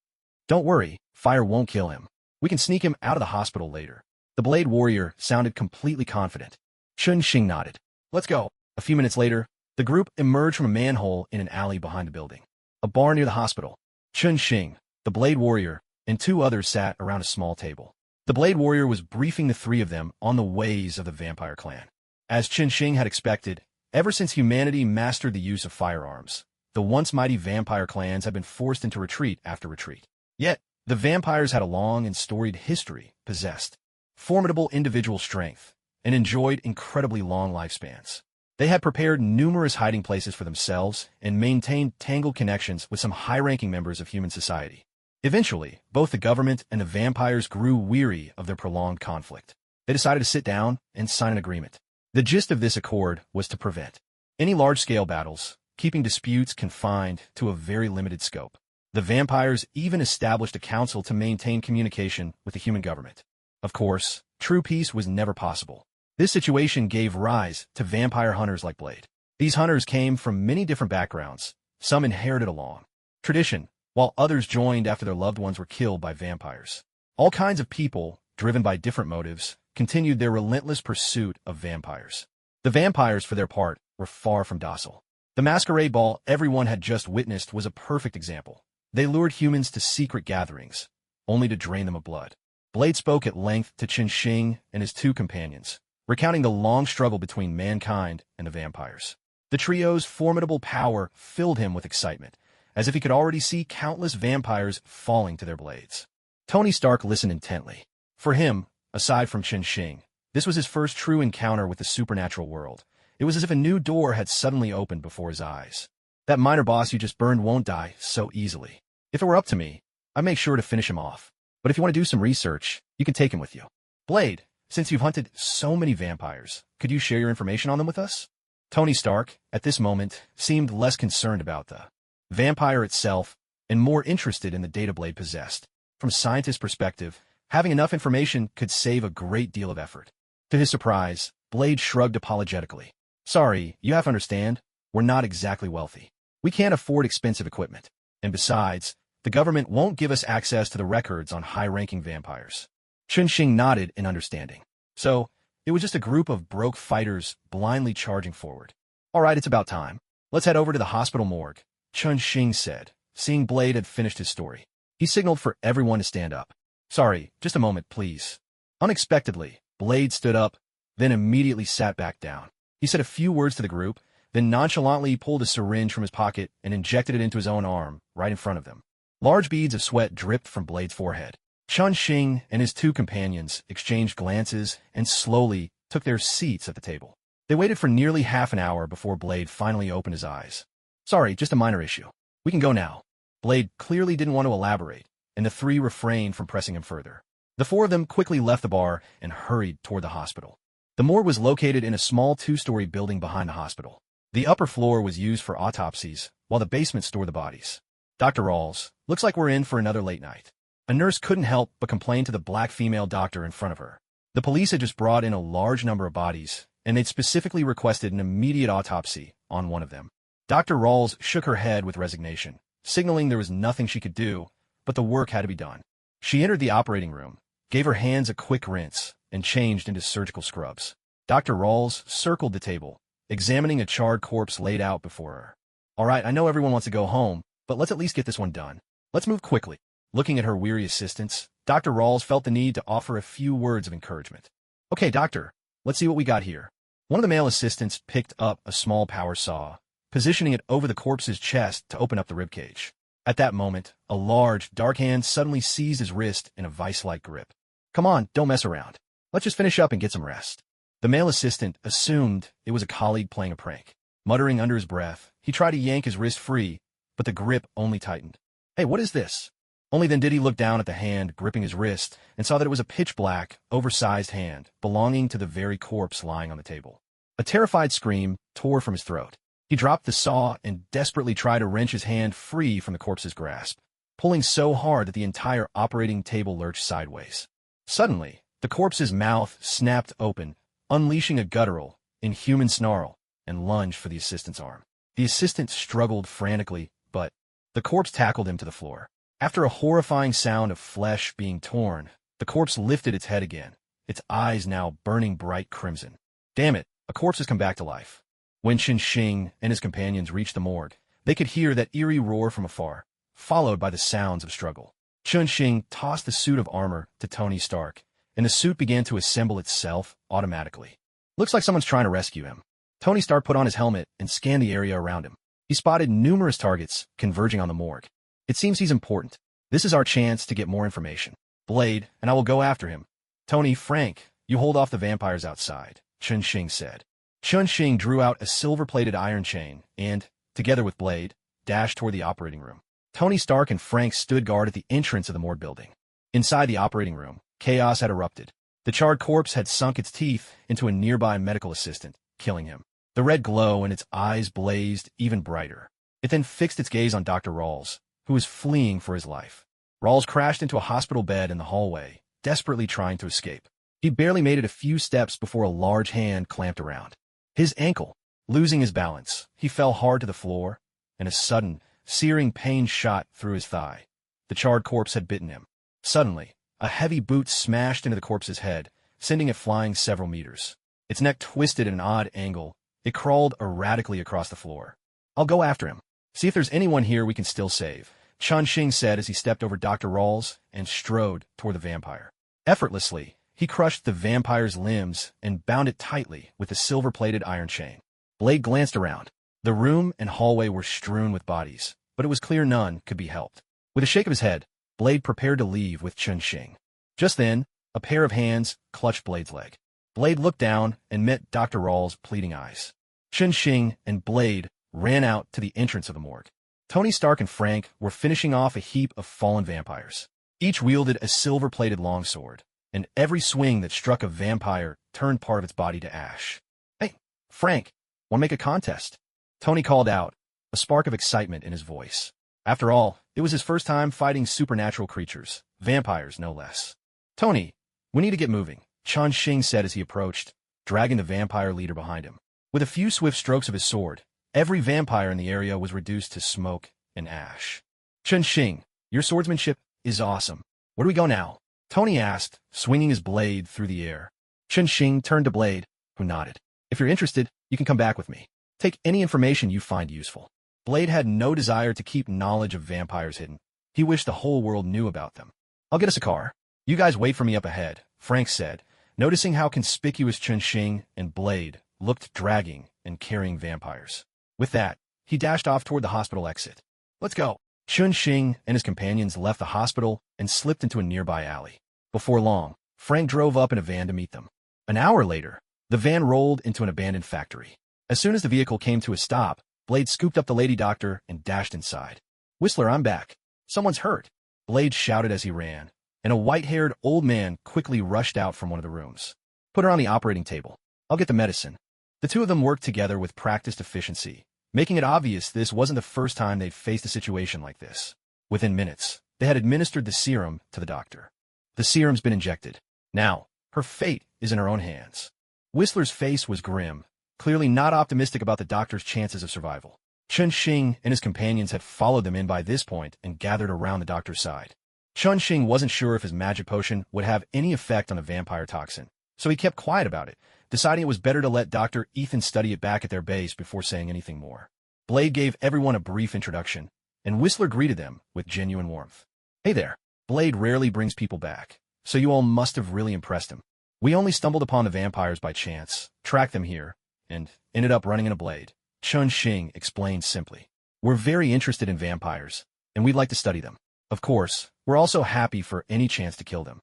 Don't worry, fire won't kill him. We can sneak him out of the hospital later. The Blade Warrior sounded completely confident. Xing nodded. Let's go. A few minutes later, the group emerged from a manhole in an alley behind the building. A bar near the hospital. Xing, the Blade Warrior, and two others sat around a small table. The Blade Warrior was briefing the three of them on the ways of the vampire clan. As Xing had expected, ever since humanity mastered the use of firearms, the once mighty vampire clans had been forced into retreat after retreat. Yet, the vampires had a long and storied history, possessed formidable individual strength, and enjoyed incredibly long lifespans. They had prepared numerous hiding places for themselves and maintained tangled connections with some high-ranking members of human society. Eventually, both the government and the vampires grew weary of their prolonged conflict. They decided to sit down and sign an agreement. The gist of this accord was to prevent any large-scale battles, keeping disputes confined to a very limited scope. The vampires even established a council to maintain communication with the human government. Of course, true peace was never possible. This situation gave rise to vampire hunters like Blade. These hunters came from many different backgrounds. Some inherited a long tradition, while others joined after their loved ones were killed by vampires. All kinds of people, driven by different motives, continued their relentless pursuit of vampires. The vampires, for their part, were far from docile. The masquerade ball everyone had just witnessed was a perfect example. They lured humans to secret gatherings, only to drain them of blood. Blade spoke at length to Xing and his two companions, recounting the long struggle between mankind and the vampires. The trio's formidable power filled him with excitement, as if he could already see countless vampires falling to their blades. Tony Stark listened intently. For him, aside from Xing, this was his first true encounter with the supernatural world. It was as if a new door had suddenly opened before his eyes. That minor boss you just burned won't die so easily. If it were up to me, I'd make sure to finish him off. But if you want to do some research, you can take him with you. Blade, since you've hunted so many vampires, could you share your information on them with us? Tony Stark, at this moment, seemed less concerned about the vampire itself and more interested in the data Blade possessed. From a scientist's perspective, having enough information could save a great deal of effort. To his surprise, Blade shrugged apologetically. Sorry, you have to understand, we're not exactly wealthy. We can't afford expensive equipment. And besides, the government won't give us access to the records on high-ranking vampires. Xing nodded in understanding. So, it was just a group of broke fighters blindly charging forward. All right, it's about time. Let's head over to the hospital morgue, Xing said, seeing Blade had finished his story. He signaled for everyone to stand up. Sorry, just a moment, please. Unexpectedly, Blade stood up, then immediately sat back down. He said a few words to the group, then nonchalantly pulled a syringe from his pocket and injected it into his own arm, right in front of them. Large beads of sweat dripped from Blade's forehead. Xing and his two companions exchanged glances and slowly took their seats at the table. They waited for nearly half an hour before Blade finally opened his eyes. Sorry, just a minor issue. We can go now. Blade clearly didn't want to elaborate, and the three refrained from pressing him further. The four of them quickly left the bar and hurried toward the hospital. The morgue was located in a small two-story building behind the hospital. The upper floor was used for autopsies, while the basement stored the bodies. Dr. Rawls, looks like we're in for another late night. A nurse couldn't help but complain to the black female doctor in front of her. The police had just brought in a large number of bodies, and they'd specifically requested an immediate autopsy on one of them. Dr. Rawls shook her head with resignation, signaling there was nothing she could do, but the work had to be done. She entered the operating room, gave her hands a quick rinse, and changed into surgical scrubs. Dr. Rawls circled the table, examining a charred corpse laid out before her. All right, I know everyone wants to go home, but let's at least get this one done. Let's move quickly. Looking at her weary assistants, Dr. Rawls felt the need to offer a few words of encouragement. Okay, doctor, let's see what we got here. One of the male assistants picked up a small power saw, positioning it over the corpse's chest to open up the ribcage. At that moment, a large, dark hand suddenly seized his wrist in a vice-like grip. Come on, don't mess around. Let's just finish up and get some rest. The male assistant assumed it was a colleague playing a prank. Muttering under his breath, he tried to yank his wrist free, but the grip only tightened. Hey, what is this? Only then did he look down at the hand gripping his wrist and saw that it was a pitch-black, oversized hand belonging to the very corpse lying on the table. A terrified scream tore from his throat. He dropped the saw and desperately tried to wrench his hand free from the corpse's grasp, pulling so hard that the entire operating table lurched sideways. Suddenly, the corpse's mouth snapped open, unleashing a guttural, inhuman snarl, and lunged for the assistant's arm. The assistant struggled frantically, but the corpse tackled him to the floor. After a horrifying sound of flesh being torn, the corpse lifted its head again, its eyes now burning bright crimson. Damn it, a corpse has come back to life. When Chen Xing and his companions reached the morgue, they could hear that eerie roar from afar, followed by the sounds of struggle. Chen Xing tossed the suit of armor to Tony Stark, and the suit began to assemble itself automatically. Looks like someone's trying to rescue him. Tony Stark put on his helmet and scanned the area around him. He spotted numerous targets converging on the morgue. It seems he's important. This is our chance to get more information. Blade, and I will go after him. Tony, Frank, you hold off the vampires outside, Chen Xing said. Chen Xing drew out a silver-plated iron chain and, together with Blade, dashed toward the operating room. Tony Stark and Frank stood guard at the entrance of the morgue building. Inside the operating room, chaos had erupted. The charred corpse had sunk its teeth into a nearby medical assistant, killing him. The red glow in its eyes blazed even brighter. It then fixed its gaze on Dr. Rawls, who was fleeing for his life. Rawls crashed into a hospital bed in the hallway, desperately trying to escape. He barely made it a few steps before a large hand clamped around his ankle. Losing his balance, he fell hard to the floor, and a sudden, searing pain shot through his thigh. The charred corpse had bitten him. Suddenly, a heavy boot smashed into the corpse's head, sending it flying several meters. Its neck twisted at an odd angle. It crawled erratically across the floor. I'll go after him. See if there's anyone here we can still save, Chen Xing said as he stepped over Dr. Rawls and strode toward the vampire. Effortlessly, he crushed the vampire's limbs and bound it tightly with a silver-plated iron chain. Blade glanced around. The room and hallway were strewn with bodies, but it was clear none could be helped. With a shake of his head, Blade prepared to leave with Chen Xing. Just then, a pair of hands clutched Blade's leg. Blade looked down and met Dr. Rawls' pleading eyes. Chen Xing and Blade ran out to the entrance of the morgue. Tony Stark and Frank were finishing off a heap of fallen vampires. Each wielded a silver-plated longsword, and every swing that struck a vampire turned part of its body to ash. Hey, Frank, want to make a contest? Tony called out, a spark of excitement in his voice. After all, it was his first time fighting supernatural creatures, vampires no less. Tony, we need to get moving, Chen Xing said as he approached, dragging the vampire leader behind him. With a few swift strokes of his sword, every vampire in the area was reduced to smoke and ash. Chen Xing, your swordsmanship is awesome. Where do we go now? Tony asked, swinging his blade through the air. Chen Xing turned to Blade, who nodded. If you're interested, you can come back with me. Take any information you find useful. Blade had no desire to keep knowledge of vampires hidden. He wished the whole world knew about them. I'll get us a car. You guys wait for me up ahead, Frank said, noticing how conspicuous Chen Xing and Blade looked dragging and carrying vampires. With that, he dashed off toward the hospital exit. Let's go. Chen Xing and his companions left the hospital and slipped into a nearby alley. Before long, Frank drove up in a van to meet them. An hour later, the van rolled into an abandoned factory. As soon as the vehicle came to a stop, Blade scooped up the lady doctor and dashed inside. Whistler, I'm back. Someone's hurt. Blade shouted as he ran, and a white-haired old man quickly rushed out from one of the rooms. Put her on the operating table. I'll get the medicine. The two of them worked together with practiced efficiency, making it obvious this wasn't the first time they'd faced a situation like this. Within minutes, they had administered the serum to the doctor. The serum's been injected. Now, her fate is in her own hands. Whistler's face was grim, clearly not optimistic about the doctor's chances of survival. Chen Xing and his companions had followed them in by this point and gathered around the doctor's side. Chen Xing wasn't sure if his magic potion would have any effect on the vampire toxin, so he kept quiet about it, deciding it was better to let Dr. Ethan study it back at their base before saying anything more. Blade gave everyone a brief introduction, and Whistler greeted them with genuine warmth. Hey there. Blade rarely brings people back, so you all must have really impressed him. We only stumbled upon the vampires by chance, tracked them here, and ended up running in a Blade. Chun Xing explained simply. We're very interested in vampires, and we'd like to study them. Of course, we're also happy for any chance to kill them.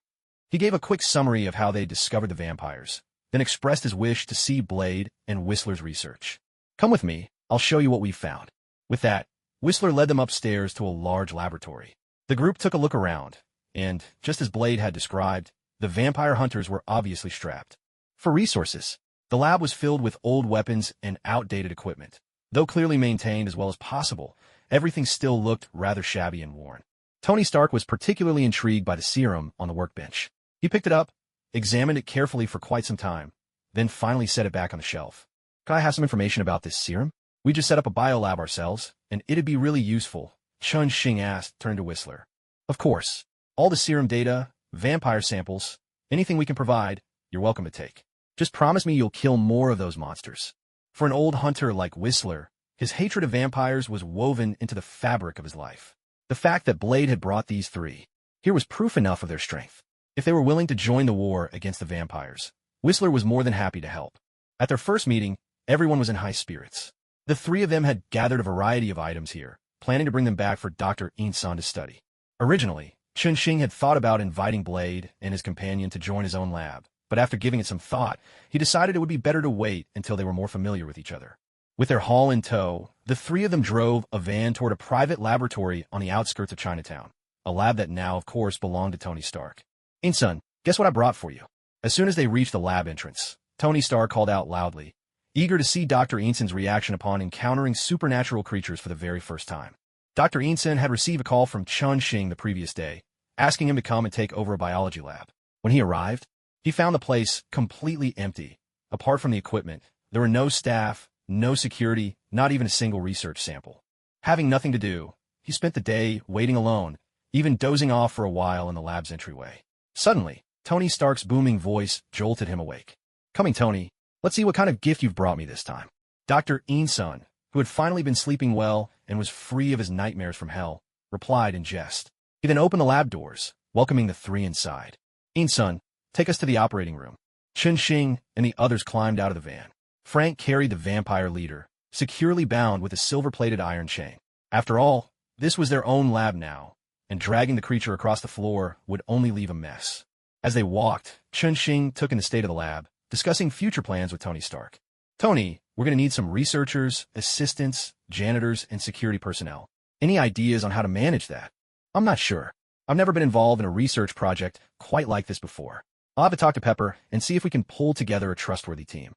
He gave a quick summary of how they discovered the vampires, then expressed his wish to see Blade and Whistler's research. Come with me, I'll show you what we've found. With that, Whistler led them upstairs to a large laboratory. The group took a look around, and, just as Blade had described, the vampire hunters were obviously strapped for resources. The lab was filled with old weapons and outdated equipment. Though clearly maintained as well as possible, everything still looked rather shabby and worn. Tony Stark was particularly intrigued by the serum on the workbench. He picked it up, examined it carefully for quite some time, then finally set it back on the shelf. Could I have some information about this serum? We just set up a biolab ourselves, and it'd be really useful, Chun Xing asked, turning to Whistler. Of course. All the serum data, vampire samples, anything we can provide, you're welcome to take. Just promise me you'll kill more of those monsters. For an old hunter like Whistler, his hatred of vampires was woven into the fabric of his life. The fact that Blade had brought these three here was proof enough of their strength. If they were willing to join the war against the vampires, Whistler was more than happy to help. At their first meeting, everyone was in high spirits. The three of them had gathered a variety of items here, planning to bring them back for Dr. Insan to study. Originally, Chun Xing had thought about inviting Blade and his companion to join his own lab, but after giving it some thought, he decided it would be better to wait until they were more familiar with each other. With their haul in tow, the three of them drove a van toward a private laboratory on the outskirts of Chinatown, a lab that now, of course, belonged to Tony Stark. Insan, guess what I brought for you? As soon as they reached the lab entrance, Tony Stark called out loudly, eager to see Dr. Insan's reaction upon encountering supernatural creatures for the very first time. Dr. Insan had received a call from Chun Xing the previous day, asking him to come and take over a biology lab. When he arrived, he found the place completely empty. Apart from the equipment, there were no staff, no security, not even a single research sample. Having nothing to do, he spent the day waiting alone, even dozing off for a while in the lab's entryway. Suddenly, Tony Stark's booming voice jolted him awake. Coming, Tony, let's see what kind of gift you've brought me this time. Dr. Insan, who had finally been sleeping well and was free of his nightmares from hell, replied in jest. He then opened the lab doors, welcoming the three inside. Insan, take us to the operating room. Chun Xing and the others climbed out of the van. Frank carried the vampire leader, securely bound with a silver-plated iron chain. After all, this was their own lab now, and dragging the creature across the floor would only leave a mess. As they walked, Chun Xing took in the state of the lab, discussing future plans with Tony Stark. Tony, we're going to need some researchers, assistants, janitors, and security personnel. Any ideas on how to manage that? I'm not sure. I've never been involved in a research project quite like this before. I'll have to talk to Pepper and see if we can pull together a trustworthy team.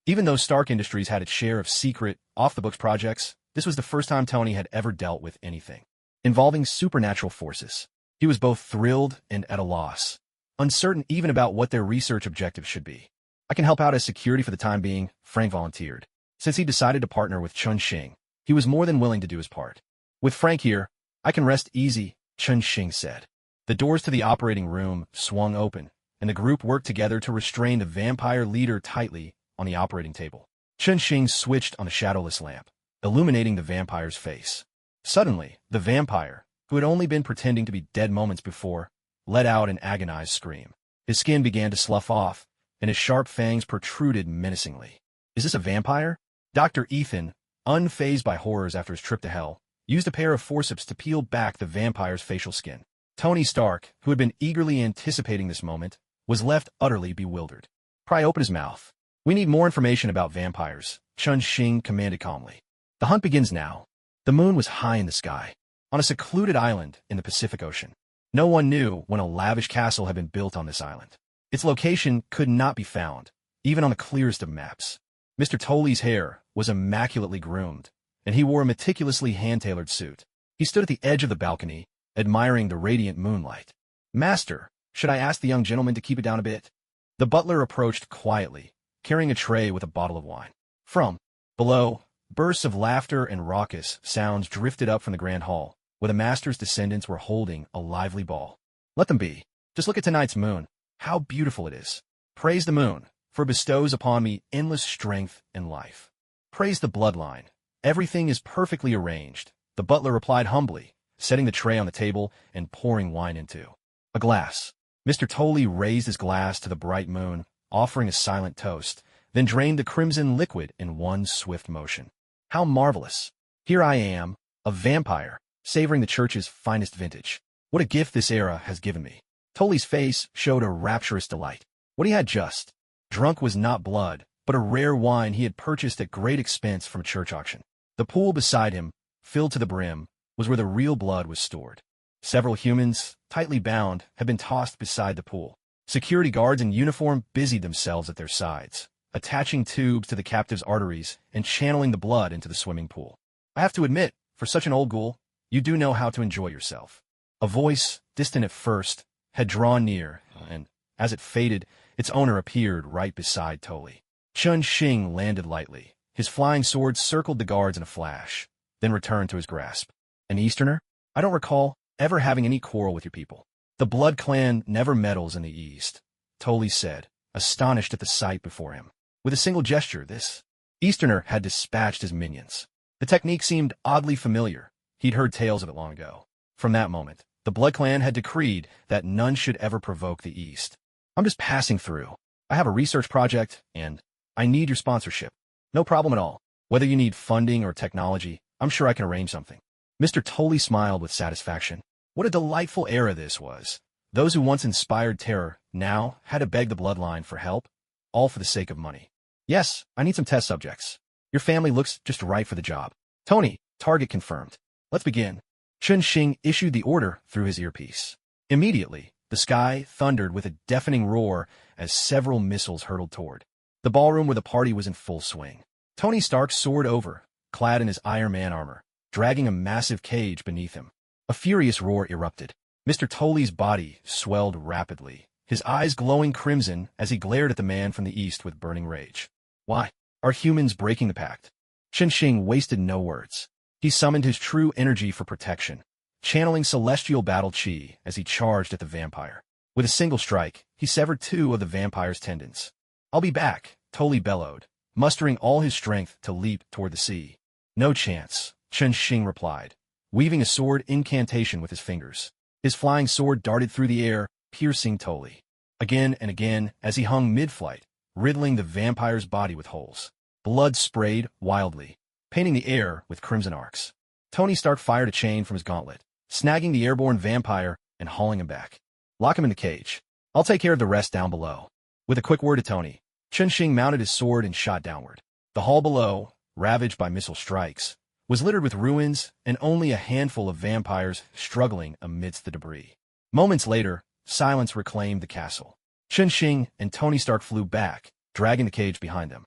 Even though Stark Industries had its share of secret, off-the-books projects, this was the first time Tony had ever dealt with anything involving supernatural forces. He was both thrilled and at a loss, uncertain even about what their research objectives should be. I can help out as security for the time being, Frank volunteered. Since he decided to partner with Chun Xing, he was more than willing to do his part. With Frank here, I can rest easy, Chun Xing said. The doors to the operating room swung open, and the group worked together to restrain the vampire leader tightly on the operating table. Chun Xing switched on the shadowless lamp, illuminating the vampire's face. Suddenly, the vampire, who had only been pretending to be dead moments before, let out an agonized scream. His skin began to slough off, and his sharp fangs protruded menacingly. Is this a vampire? Dr. Ethan, unfazed by horrors after his trip to hell, used a pair of forceps to peel back the vampire's facial skin. Tony Stark, who had been eagerly anticipating this moment, was left utterly bewildered. Pry open his mouth. We need more information about vampires, Chun Xing commanded calmly. The hunt begins now. The moon was high in the sky, on a secluded island in the Pacific Ocean. No one knew when a lavish castle had been built on this island. Its location could not be found, even on the clearest of maps. Mr. Tolley's hair was immaculately groomed, and he wore a meticulously hand-tailored suit. He stood at the edge of the balcony, admiring the radiant moonlight. Master, should I ask the young gentleman to keep it down a bit? The butler approached quietly, carrying a tray with a bottle of wine. From below, bursts of laughter and raucous sounds drifted up from the grand hall, where the master's descendants were holding a lively ball. Let them be. Just look at tonight's moon. How beautiful it is. Praise the moon, for it bestows upon me endless strength and life. Praise the bloodline. Everything is perfectly arranged, the butler replied humbly, setting the tray on the table and pouring wine into a glass. Mr. Tully raised his glass to the bright moon, offering a silent toast, then drained the crimson liquid in one swift motion. How marvelous! Here I am, a vampire, savoring the church's finest vintage. What a gift this era has given me. Tully's face showed a rapturous delight. What he had just drunk was not blood, but a rare wine he had purchased at great expense from a church auction. The pool beside him, filled to the brim, was where the real blood was stored. Several humans, tightly bound, had been tossed beside the pool. Security guards in uniform busied themselves at their sides, attaching tubes to the captive's arteries and channeling the blood into the swimming pool. I have to admit, for such an old ghoul, you do know how to enjoy yourself. A voice, distant at first, had drawn near, and, as it faded, its owner appeared right beside Tully. Chun Xing landed lightly. His flying sword circled the guards in a flash, then returned to his grasp. An Easterner? I don't recall ever having any quarrel with your people. The Blood Clan never meddles in the East, Tully said, astonished at the sight before him. With a single gesture, this Easterner had dispatched his minions. The technique seemed oddly familiar. He'd heard tales of it long ago. From that moment, the Blood Clan had decreed that none should ever provoke the East. I'm just passing through. I have a research project, and I need your sponsorship. No problem at all. Whether you need funding or technology, I'm sure I can arrange something. Mr. Tully smiled with satisfaction. What a delightful era this was. Those who once inspired terror now had to beg the bloodline for help, all for the sake of money. Yes, I need some test subjects. Your family looks just right for the job. Tony, target confirmed. Let's begin. Chun Xing issued the order through his earpiece. Immediately, the sky thundered with a deafening roar as several missiles hurtled toward the ballroom where the party was in full swing. Tony Stark soared over, clad in his Iron Man armor, dragging a massive cage beneath him. A furious roar erupted. Mr. Tully's body swelled rapidly, his eyes glowing crimson as he glared at the man from the east with burning rage. Why are humans breaking the pact? Chun Xing wasted no words. He summoned his true energy for protection, channeling celestial battle chi as he charged at the vampire. With a single strike, he severed two of the vampire's tendons. I'll be back, Tully bellowed, mustering all his strength to leap toward the sea. No chance, Chun Xing replied, weaving a sword incantation with his fingers. His flying sword darted through the air, piercing Tully. Again and again, as he hung mid-flight, riddling the vampire's body with holes. Blood sprayed wildly, painting the air with crimson arcs. Tony Stark fired a chain from his gauntlet, snagging the airborne vampire and hauling him back. Lock him in the cage. I'll take care of the rest down below. With a quick word to Tony, Chun Xing mounted his sword and shot downward. The hall below, ravaged by missile strikes, was littered with ruins and only a handful of vampires struggling amidst the debris. Moments later, silence reclaimed the castle. Chun Xing and Tony Stark flew back, dragging the cage behind them.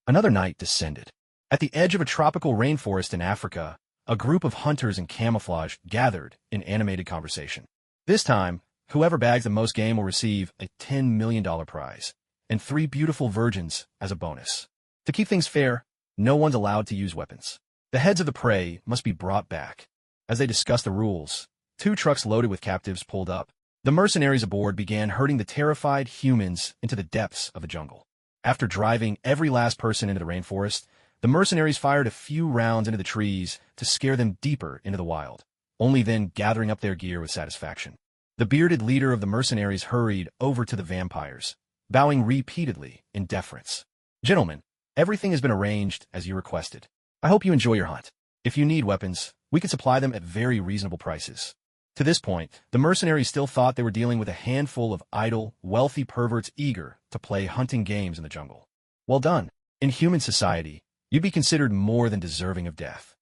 Another night descended. At the edge of a tropical rainforest in Africa, a group of hunters in camouflage gathered in animated conversation. This time, whoever bags the most game will receive a $10 million prize, and 3 beautiful virgins as a bonus. To keep things fair, no one's allowed to use weapons. The heads of the prey must be brought back. As they discussed the rules, 2 trucks loaded with captives pulled up. The mercenaries aboard began herding the terrified humans into the depths of the jungle. After driving every last person into the rainforest, the mercenaries fired a few rounds into the trees to scare them deeper into the wild, only then gathering up their gear with satisfaction. The bearded leader of the mercenaries hurried over to the vampires, bowing repeatedly in deference. Gentlemen, everything has been arranged as you requested. I hope you enjoy your hunt. If you need weapons, we can supply them at very reasonable prices. To this point, the mercenaries still thought they were dealing with a handful of idle, wealthy perverts eager to play hunting games in the jungle. Well done. In human society, you'd be considered more than deserving of death.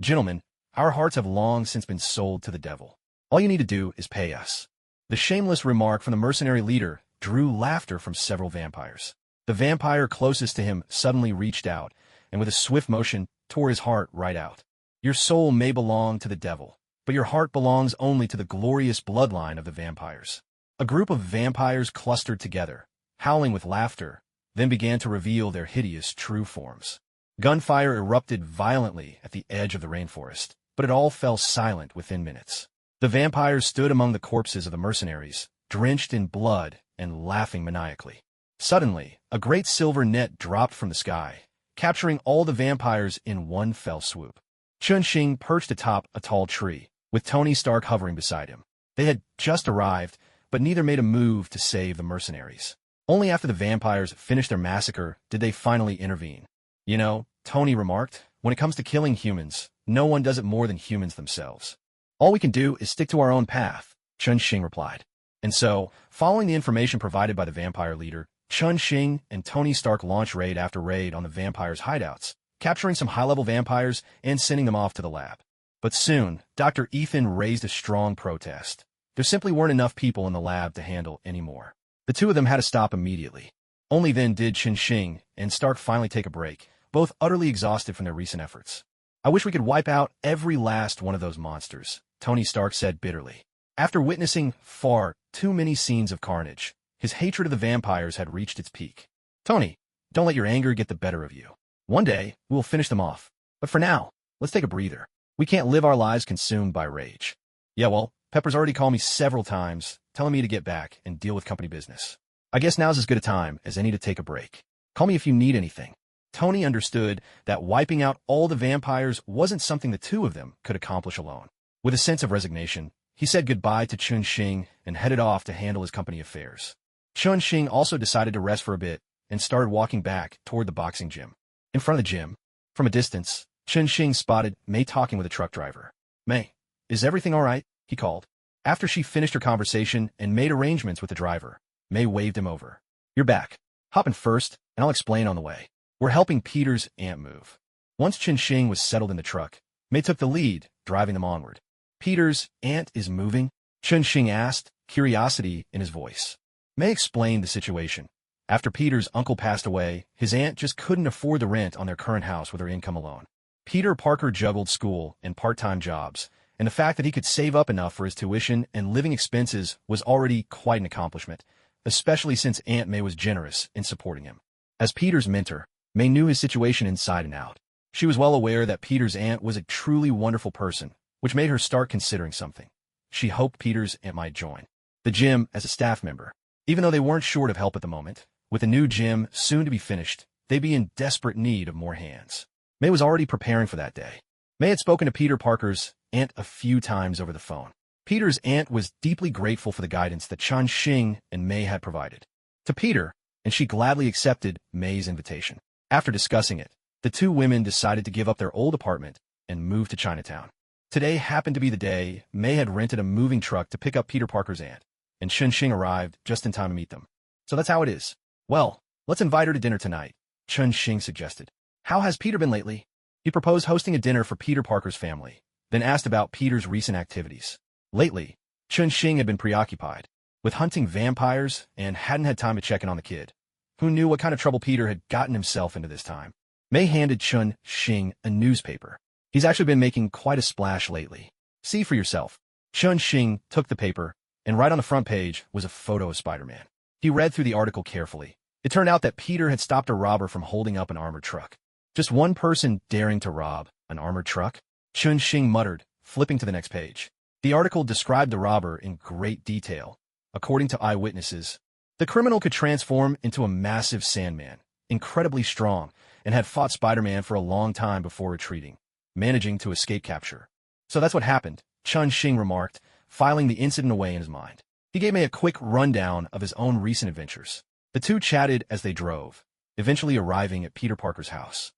Gentlemen, our hearts have long since been sold to the devil. All you need to do is pay us. The shameless remark from the mercenary leader drew laughter from several vampires. The vampire closest to him suddenly reached out, and with a swift motion, tore his heart right out. Your soul may belong to the devil, but your heart belongs only to the glorious bloodline of the vampires. A group of vampires clustered together, howling with laughter, then began to reveal their hideous true forms. Gunfire erupted violently at the edge of the rainforest, but it all fell silent within minutes. The vampires stood among the corpses of the mercenaries, drenched in blood and laughing maniacally. Suddenly, a great silver net dropped from the sky, capturing all the vampires in one fell swoop. Chun-Shing perched atop a tall tree, with Tony Stark hovering beside him. They had just arrived, but neither made a move to save the mercenaries. Only after the vampires finished their massacre did they finally intervene. You know, Tony remarked, when it comes to killing humans, no one does it more than humans themselves. All we can do is stick to our own path, Chun-Shing replied. And so, following the information provided by the vampire leader, Chun-Shing and Tony Stark launched raid after raid on the vampires' hideouts, capturing some high-level vampires and sending them off to the lab. But soon, Dr. Ethan raised a strong protest. There simply weren't enough people in the lab to handle anymore. The two of them had to stop immediately. Only then did Chun-Shing and Stark finally take a break, both utterly exhausted from their recent efforts. I wish we could wipe out every last one of those monsters, Tony Stark said bitterly. After witnessing far too many scenes of carnage, his hatred of the vampires had reached its peak. Tony, don't let your anger get the better of you. One day, we'll finish them off. But for now, let's take a breather. We can't live our lives consumed by rage. Yeah, well, Pepper's already called me several times, telling me to get back and deal with company business. I guess now's as good a time as any to take a break. Call me if you need anything. Tony understood that wiping out all the vampires wasn't something the two of them could accomplish alone. With a sense of resignation, he said goodbye to Chun-Shing and headed off to handle his company affairs. Chun-Shing also decided to rest for a bit and started walking back toward the boxing gym. In front of the gym, from a distance, Chun-Shing spotted May talking with a truck driver. May, is everything all right? He called. After she finished her conversation and made arrangements with the driver, May waved him over. You're back. Hop in first, and I'll explain on the way. We're helping Peter's aunt move. Once Chun-Shing was settled in the truck, May took the lead, driving them onward. Peter's aunt is moving? Chun-Shing asked, curiosity in his voice. May explained the situation. After Peter's uncle passed away, his aunt just couldn't afford the rent on their current house with her income alone. Peter Parker juggled school and part-time jobs, and the fact that he could save up enough for his tuition and living expenses was already quite an accomplishment, especially since Aunt May was generous in supporting him. As Peter's mentor, May knew his situation inside and out. She was well aware that Peter's aunt was a truly wonderful person, which made her start considering something. She hoped Peter's aunt might join the gym as a staff member. Even though they weren't short of help at the moment, with the new gym soon to be finished, they'd be in desperate need of more hands. May was already preparing for that day. May had spoken to Peter Parker's aunt a few times over the phone. Peter's aunt was deeply grateful for the guidance that Chun-Shing and May had provided to Peter, and she gladly accepted May's invitation. After discussing it, the two women decided to give up their old apartment and move to Chinatown. Today happened to be the day May had rented a moving truck to pick up Peter Parker's aunt, and Chun-Shing arrived just in time to meet them. So that's how it is. Well, let's invite her to dinner tonight, Chun-Shing suggested. How has Peter been lately? He proposed hosting a dinner for Peter Parker's family, then asked about Peter's recent activities. Lately, Chun-Shing had been preoccupied with hunting vampires and hadn't had time to check in on the kid. Who knew what kind of trouble Peter had gotten himself into this time? May handed Chun-Shing a newspaper. He's actually been making quite a splash lately. See for yourself. Chun-Shing took the paper, and right on the front page was a photo of Spider-Man. He read through the article carefully. It turned out that Peter had stopped a robber from holding up an armored truck. Just one person daring to rob an armored truck? Chun-Shing muttered, flipping to the next page. The article described the robber in great detail. According to eyewitnesses, the criminal could transform into a massive Sandman, incredibly strong, and had fought Spider-Man for a long time before retreating, managing to escape capture. So that's what happened, Chun-Shing remarked, filing the incident away in his mind. He gave me a quick rundown of his own recent adventures. The two chatted as they drove, eventually arriving at Peter Parker's house.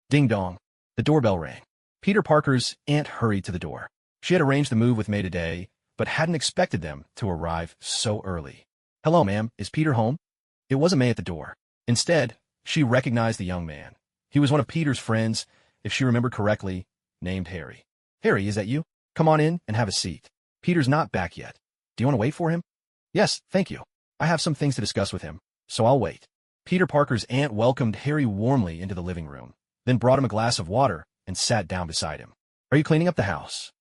Ding dong. The doorbell rang. Peter Parker's aunt hurried to the door. She had arranged the move with May today, but hadn't expected them to arrive so early. Hello, ma'am. Is Peter home? It wasn't May at the door. Instead, she recognized the young man. He was one of Peter's friends, if she remembered correctly, named Harry. Harry, is that you? Come on in and have a seat. Peter's not back yet. Do you want to wait for him? Yes, thank you. I have some things to discuss with him, so I'll wait. Peter Parker's aunt welcomed Harry warmly into the living room, then brought him a glass of water and sat down beside him. Are you cleaning up the house?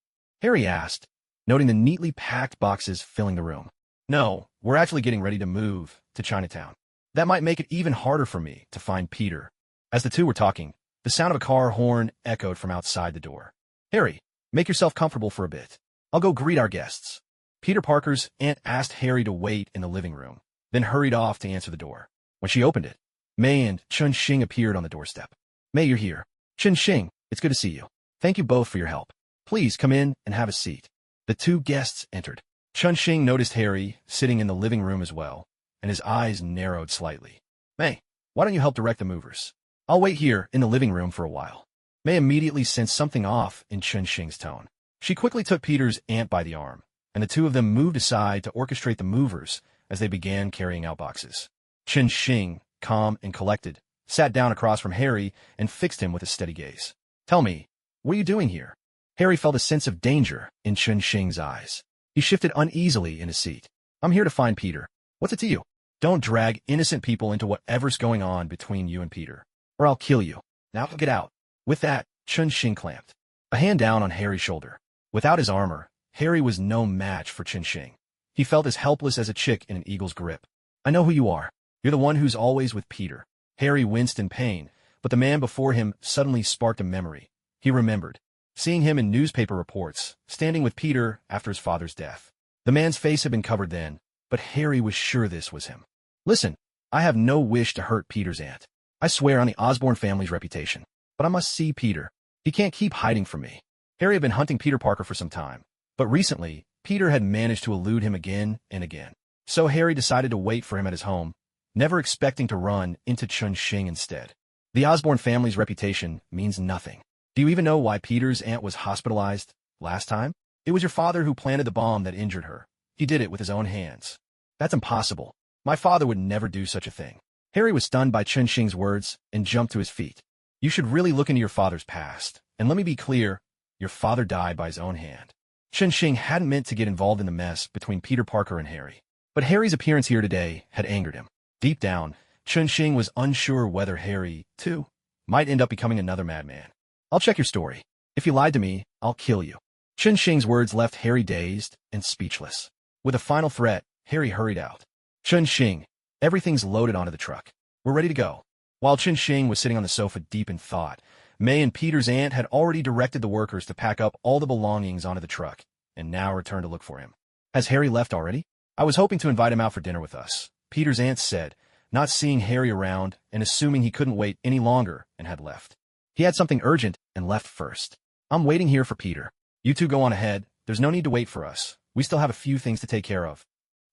Harry asked, noting the neatly packed boxes filling the room. No, we're actually getting ready to move to Chinatown. That might make it even harder for me to find Peter. As the two were talking, the sound of a car horn echoed from outside the door. Harry, make yourself comfortable for a bit. I'll go greet our guests. Peter Parker's aunt asked Harry to wait in the living room, then hurried off to answer the door. When she opened it, May and Chun-Shing appeared on the doorstep. May, you're here. Chun-Shing, it's good to see you. Thank you both for your help. Please come in and have a seat. The two guests entered. Chunxing noticed Harry sitting in the living room as well, and his eyes narrowed slightly. May, why don't you help direct the movers? I'll wait here in the living room for a while. May immediately sensed something off in Chunxing's tone. She quickly took Peter's aunt by the arm, and the two of them moved aside to orchestrate the movers as they began carrying out boxes. Chunxing, calm and collected, sat down across from Harry and fixed him with a steady gaze. Tell me, what are you doing here? Harry felt a sense of danger in Chunxing's eyes. He shifted uneasily in his seat. I'm here to find Peter. What's it to you? Don't drag innocent people into whatever's going on between you and Peter, or I'll kill you. Now get out. With that, Chunxing clamped a hand down on Harry's shoulder. Without his armor, Harry was no match for Chunxing. He felt as helpless as a chick in an eagle's grip. I know who you are. You're the one who's always with Peter. Harry winced in pain, but the man before him suddenly sparked a memory. He remembered seeing him in newspaper reports, standing with Peter after his father's death. The man's face had been covered then, but Harry was sure this was him. Listen, I have no wish to hurt Peter's aunt. I swear on the Osborne family's reputation. But I must see Peter. He can't keep hiding from me. Harry had been hunting Peter Parker for some time, but recently, Peter had managed to elude him again and again. So Harry decided to wait for him at his home, never expecting to run into Chunxing instead. The Osborne family's reputation means nothing. Do you even know why Peter's aunt was hospitalized last time? It was your father who planted the bomb that injured her. He did it with his own hands. That's impossible. My father would never do such a thing. Harry was stunned by Chunxing's words and jumped to his feet. You should really look into your father's past. And let me be clear, your father died by his own hand. Chunxing hadn't meant to get involved in the mess between Peter Parker and Harry. But Harry's appearance here today had angered him. Deep down, Chunxing was unsure whether Harry, too, might end up becoming another madman. I'll check your story. If you lied to me, I'll kill you. Chunxing's words left Harry dazed and speechless. With a final threat, Harry hurried out. Chunxing, everything's loaded onto the truck. We're ready to go. While Chunxing was sitting on the sofa deep in thought, May and Peter's aunt had already directed the workers to pack up all the belongings onto the truck, and now returned to look for him. Has Harry left already? I was hoping to invite him out for dinner with us, Peter's aunt said, not seeing Harry around and assuming he couldn't wait any longer and had left. He had something urgent and left first. I'm waiting here for Peter. You two go on ahead. There's no need to wait for us. We still have a few things to take care of.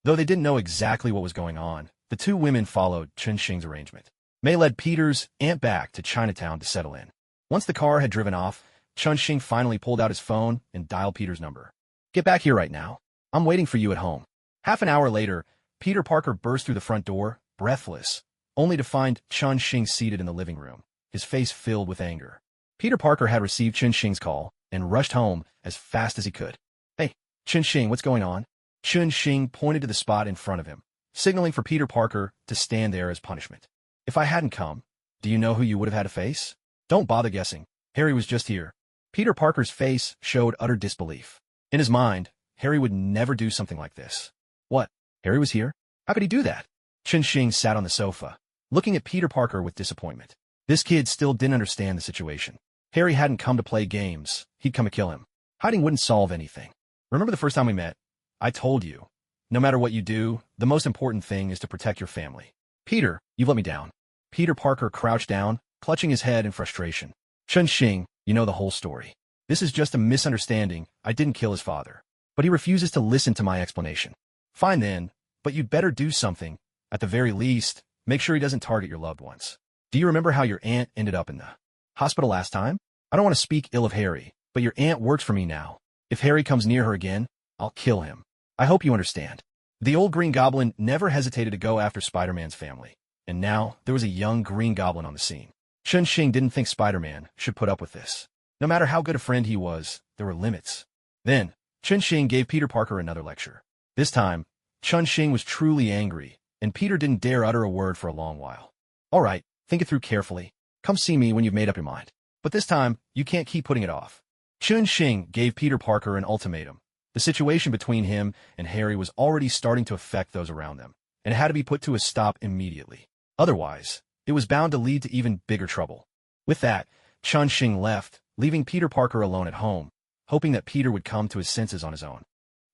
Though they didn't know exactly what was going on, the two women followed Chunxing's arrangement. May led Peter's aunt back to Chinatown to settle in. Once the car had driven off, Chunxing finally pulled out his phone and dialed Peter's number. Get back here right now. I'm waiting for you at home. Half an hour later, Peter Parker burst through the front door, breathless, only to find Chunxing seated in the living room, his face filled with anger. Peter Parker had received Chunxing's call and rushed home as fast as he could. Hey, Chunxing, what's going on? Chunxing pointed to the spot in front of him, signaling for Peter Parker to stand there as punishment. If I hadn't come, do you know who you would have had to face? Don't bother guessing. Harry was just here. Peter Parker's face showed utter disbelief. In his mind, Harry would never do something like this. What? Harry was here? How could he do that? Chunxing sat on the sofa, looking at Peter Parker with disappointment. This kid still didn't understand the situation. Harry hadn't come to play games. He'd come to kill him. Hiding wouldn't solve anything. Remember the first time we met? I told you, no matter what you do, the most important thing is to protect your family. Peter, you've let me down. Peter Parker crouched down, clutching his head in frustration. Chunxing, you know the whole story. This is just a misunderstanding. I didn't kill his father. But he refuses to listen to my explanation. Fine then, but you'd better do something. At the very least, make sure he doesn't target your loved ones. Do you remember how your aunt ended up in the hospital last time? I don't want to speak ill of Harry, but your aunt works for me now. If Harry comes near her again, I'll kill him. I hope you understand. The old Green Goblin never hesitated to go after Spider-Man's family. And now, there was a young Green Goblin on the scene. Chunxing didn't think Spider-Man should put up with this. No matter how good a friend he was, there were limits. Then, Chunxing gave Peter Parker another lecture. This time, Chunxing was truly angry, and Peter didn't dare utter a word for a long while. All right, think it through carefully. Come see me when you've made up your mind. But this time, you can't keep putting it off. Chunxing gave Peter Parker an ultimatum. The situation between him and Harry was already starting to affect those around them, and it had to be put to a stop immediately. Otherwise, it was bound to lead to even bigger trouble. With that, Chunxing left, leaving Peter Parker alone at home, hoping that Peter would come to his senses on his own.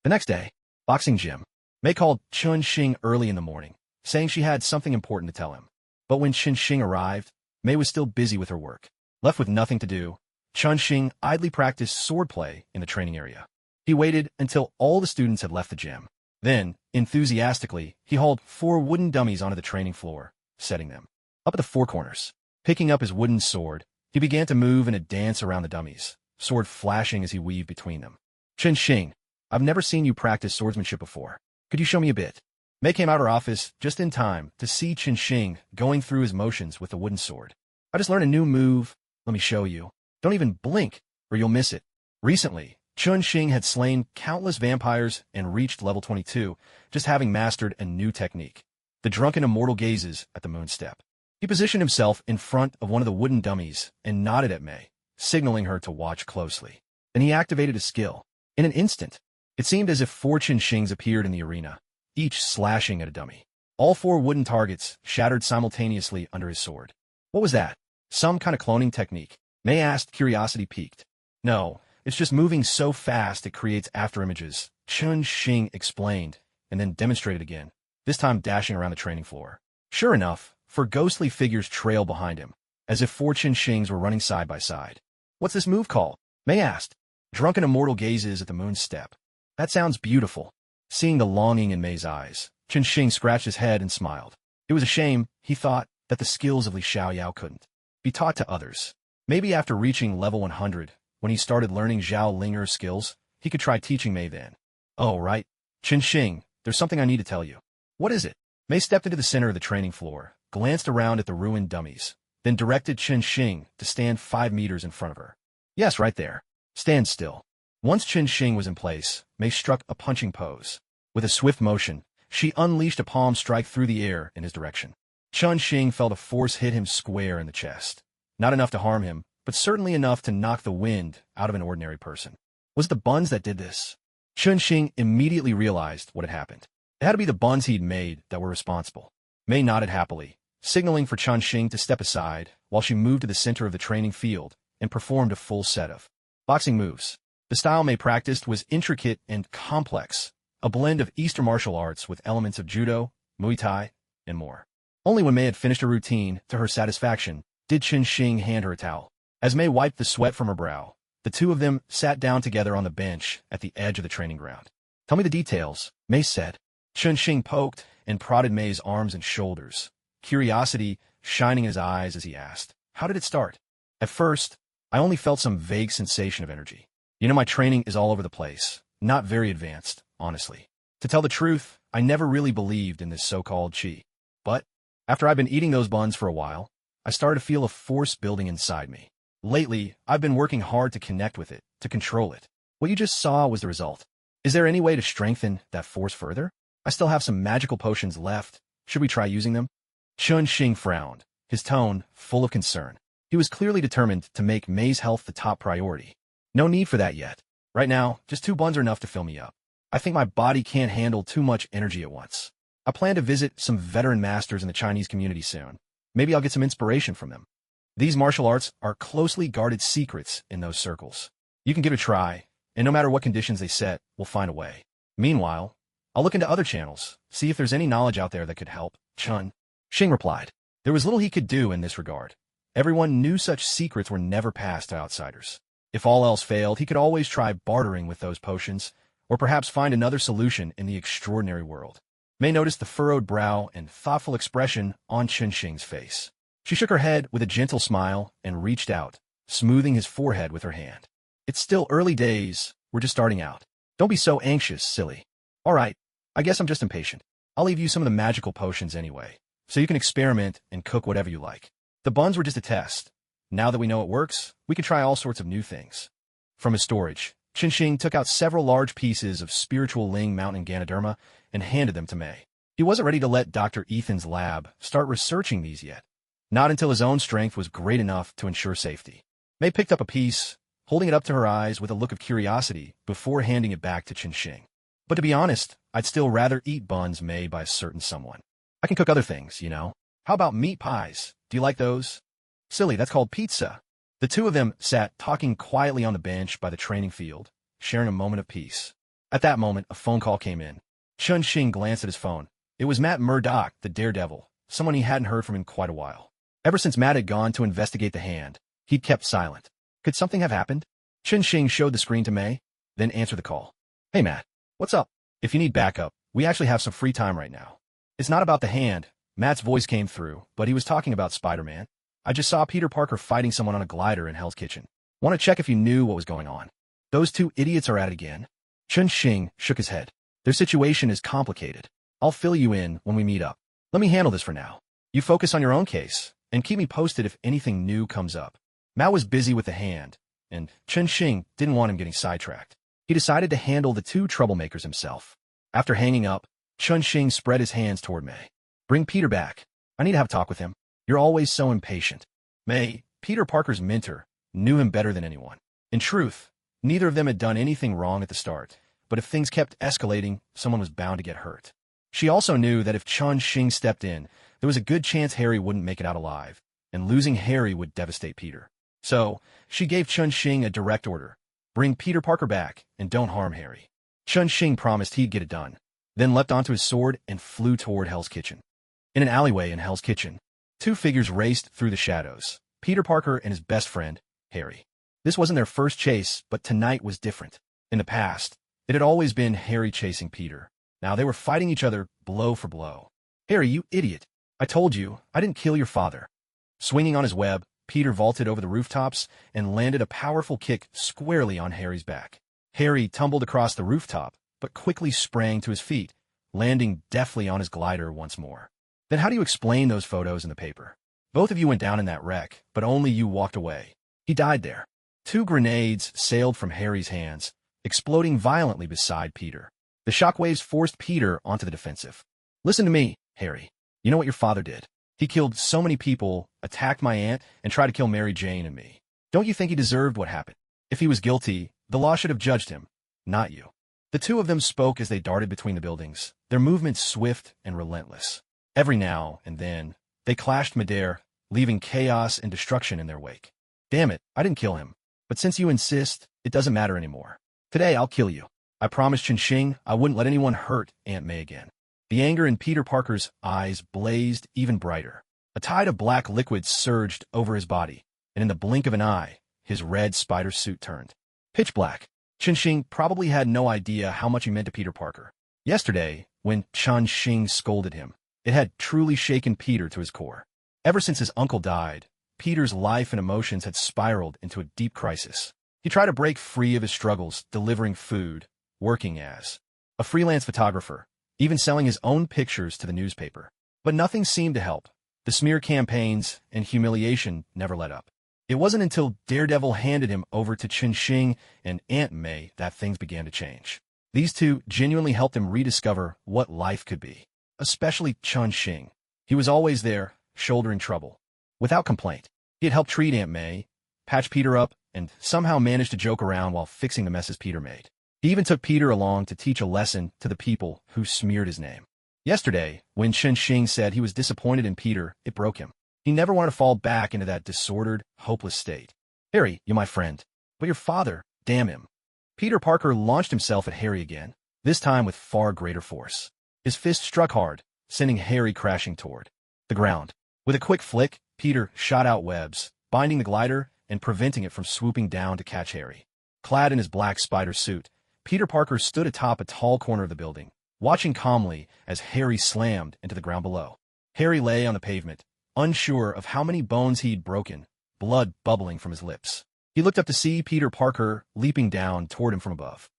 The next day, boxing gym. May called Chunxing early in the morning, saying she had something important to tell him. But when Chunxing arrived, May was still busy with her work. Left with nothing to do, Chun-Shing idly practiced swordplay in the training area. He waited until all the students had left the gym. Then, enthusiastically, he hauled 4 wooden dummies onto the training floor, setting them up at the 4 corners. Picking up his wooden sword, he began to move in a dance around the dummies, sword flashing as he weaved between them. Chun-Shing, I've never seen you practice swordsmanship before. Could you show me a bit? Mei came out her office just in time to see Chun-Shing going through his motions with the wooden sword. I just learned a new move. Let me show you. Don't even blink, or you'll miss it. Recently, Chun-Shing had slain countless vampires and reached level 22, just having mastered a new technique. The drunken immortal gazes at the moon step. He positioned himself in front of one of the wooden dummies and nodded at Mei, signaling her to watch closely. Then he activated his skill. In an instant, it seemed as if 4 Chun-Shings appeared in the arena, each slashing at a dummy. All 4 wooden targets shattered simultaneously under his sword. What was that? Some kind of cloning technique? Mei asked, curiosity piqued. No, it's just moving so fast it creates afterimages, Chun-Shing explained, and then demonstrated again, this time dashing around the training floor. Sure enough, 4 ghostly figures trailed behind him, as if 4 Chun-Shings were running side by side. What's this move called? Mei asked. Drunken immortal gazes at the moon step. That sounds beautiful. Seeing the longing in Mei's eyes, Chun-Shing scratched his head and smiled. It was a shame, he thought, that the skills of Li Xiaoyao couldn't be taught to others. Maybe after reaching level 100, when he started learning Zhao Linger's skills, he could try teaching Mei then. Oh, right. Chun-Shing, there's something I need to tell you. What is it? Mei stepped into the center of the training floor, glanced around at the ruined dummies, then directed Chun-Shing to stand 5 meters in front of her. Yes, right there. Stand still. Once Chun-Shing was in place, Mei struck a punching pose. With a swift motion, she unleashed a palm strike through the air in his direction. Chun-Shing felt a force hit him square in the chest. Not enough to harm him, but certainly enough to knock the wind out of an ordinary person. Was it the buns that did this? Chun-Shing immediately realized what had happened. It had to be the buns he'd made that were responsible. Mei nodded happily, signaling for Chun-Shing to step aside while she moved to the center of the training field and performed a full set of boxing moves. The style Mei practiced was intricate and complex, a blend of Eastern martial arts with elements of judo, Muay Thai, and more. Only when Mei had finished her routine, to her satisfaction, did Chun-Shing hand her a towel. As Mei wiped the sweat from her brow, the two of them sat down together on the bench at the edge of the training ground. Tell me the details, Mei said. Chun-Shing poked and prodded Mei's arms and shoulders, curiosity shining in his eyes as he asked, how did it start? At first, I only felt some vague sensation of energy. You know, my training is all over the place, not very advanced, honestly. To tell the truth, I never really believed in this so-called qi. But, after I've been eating those buns for a while, I started to feel a force building inside me. Lately, I've been working hard to connect with it, to control it. What you just saw was the result. Is there any way to strengthen that force further? I still have some magical potions left. Should we try using them? Chun-Shing frowned, his tone full of concern. He was clearly determined to make Mei's health the top priority. No need for that yet. Right now, just 2 buns are enough to fill me up. I think my body can't handle too much energy at once. I plan to visit some veteran masters in the Chinese community soon. Maybe I'll get some inspiration from them. These martial arts are closely guarded secrets in those circles. You can give it a try, and no matter what conditions they set, we'll find a way. Meanwhile, I'll look into other channels, see if there's any knowledge out there that could help. Chun-Shing replied. There was little he could do in this regard. Everyone knew such secrets were never passed to outsiders. If all else failed, he could always try bartering with those potions, or perhaps find another solution in the extraordinary world. Mei noticed the furrowed brow and thoughtful expression on Chun-Shing's face. She shook her head with a gentle smile and reached out, smoothing his forehead with her hand. It's still early days. We're just starting out. Don't be so anxious, silly. All right, I guess I'm just impatient. I'll leave you some of the magical potions anyway, so you can experiment and cook whatever you like. The buns were just a test. Now that we know it works, we can try all sorts of new things. From his storage, Chun-Shing took out several large pieces of spiritual Ling Mountain Ganoderma and handed them to Mei. He wasn't ready to let Dr. Ethan's lab start researching these yet. Not until his own strength was great enough to ensure safety. Mei picked up a piece, holding it up to her eyes with a look of curiosity before handing it back to Chun-Shing. But to be honest, I'd still rather eat buns made by a certain someone. I can cook other things, you know. How about meat pies? Do you like those? Silly, that's called pizza. The two of them sat talking quietly on the bench by the training field, sharing a moment of peace. At that moment, a phone call came in. Chun-Shing glanced at his phone. It was Matt Murdock, the daredevil, someone he hadn't heard from in quite a while. Ever since Matt had gone to investigate the hand, he'd kept silent. Could something have happened? Chen Xing showed the screen to Mei, then answered the call. Hey, Matt. What's up? If you need backup, we actually have some free time right now. It's not about the hand. Matt's voice came through, but he was talking about Spider-Man. I just saw Peter Parker fighting someone on a glider in Hell's Kitchen. Want to check if you knew what was going on. Those two idiots are at it again. Chen Xing shook his head. Their situation is complicated. I'll fill you in when we meet up. Let me handle this for now. You focus on your own case, and keep me posted if anything new comes up. Matt was busy with the hand, and Chen Xing didn't want him getting sidetracked. He decided to handle the two troublemakers himself. After hanging up, Chen Xing spread his hands toward Mei. Bring Peter back. I need to have a talk with him. You're always so impatient. Mei, Peter Parker's mentor, knew him better than anyone. In truth, neither of them had done anything wrong at the start, but if things kept escalating, someone was bound to get hurt. She also knew that if Chen Xing stepped in, there was a good chance Harry wouldn't make it out alive, and losing Harry would devastate Peter. So, she gave Chen Xing a direct order. Bring Peter Parker back, and don't harm Harry. Chen Xing promised he'd get it done, then leapt onto his sword and flew toward Hell's Kitchen. In an alleyway in Hell's Kitchen, two figures raced through the shadows, Peter Parker and his best friend, Harry. This wasn't their first chase, but tonight was different. In the past, it had always been Harry chasing Peter. Now they were fighting each other blow for blow. Harry, you idiot. I told you, I didn't kill your father. Swinging on his web, Peter vaulted over the rooftops and landed a powerful kick squarely on Harry's back. Harry tumbled across the rooftop, but quickly sprang to his feet, landing deftly on his glider once more. Then how do you explain those photos in the paper? Both of you went down in that wreck, but only you walked away. He died there. Two grenades sailed from Harry's hands, exploding violently beside Peter. The shockwaves forced Peter onto the defensive. Listen to me, Harry. You know what your father did? He killed so many people, attacked my aunt, and tried to kill Mary Jane and me. Don't you think he deserved what happened? If he was guilty, the law should have judged him, not you. The two of them spoke as they darted between the buildings, their movements swift and relentless. Every now and then, they clashed midair, leaving chaos and destruction in their wake. Damn it, I didn't kill him. But since you insist, it doesn't matter anymore. Today, I'll kill you. I promised Chen Xing I wouldn't let anyone hurt Aunt May again. The anger in Peter Parker's eyes blazed even brighter. A tide of black liquid surged over his body, and in the blink of an eye, his red spider suit turned pitch black. Chen Xing probably had no idea how much he meant to Peter Parker. Yesterday, when Chen Xing scolded him, it had truly shaken Peter to his core. Ever since his uncle died, Peter's life and emotions had spiraled into a deep crisis. He tried to break free of his struggles, delivering food, working as a freelance photographer, even selling his own pictures to the newspaper. But nothing seemed to help. The smear campaigns and humiliation never let up. It wasn't until Daredevil handed him over to Chen Xing and Aunt May that things began to change. These two genuinely helped him rediscover what life could be. Especially Chen Xing. He was always there, shouldering trouble. Without complaint, he had helped treat Aunt May, patch Peter up, and somehow managed to joke around while fixing the messes Peter made. He even took Peter along to teach a lesson to the people who smeared his name. Yesterday, when Chen Xing said he was disappointed in Peter, it broke him. He never wanted to fall back into that disordered, hopeless state. Harry, you're my friend. But your father, damn him. Peter Parker launched himself at Harry again, this time with far greater force. His fist struck hard, sending Harry crashing toward the ground. With a quick flick, Peter shot out webs, binding the glider and preventing it from swooping down to catch Harry. Clad in his black spider suit, Peter Parker stood atop a tall corner of the building, watching calmly as Harry slammed into the ground below. Harry lay on the pavement, unsure of how many bones he'd broken, blood bubbling from his lips. He looked up to see Peter Parker leaping down toward him from above.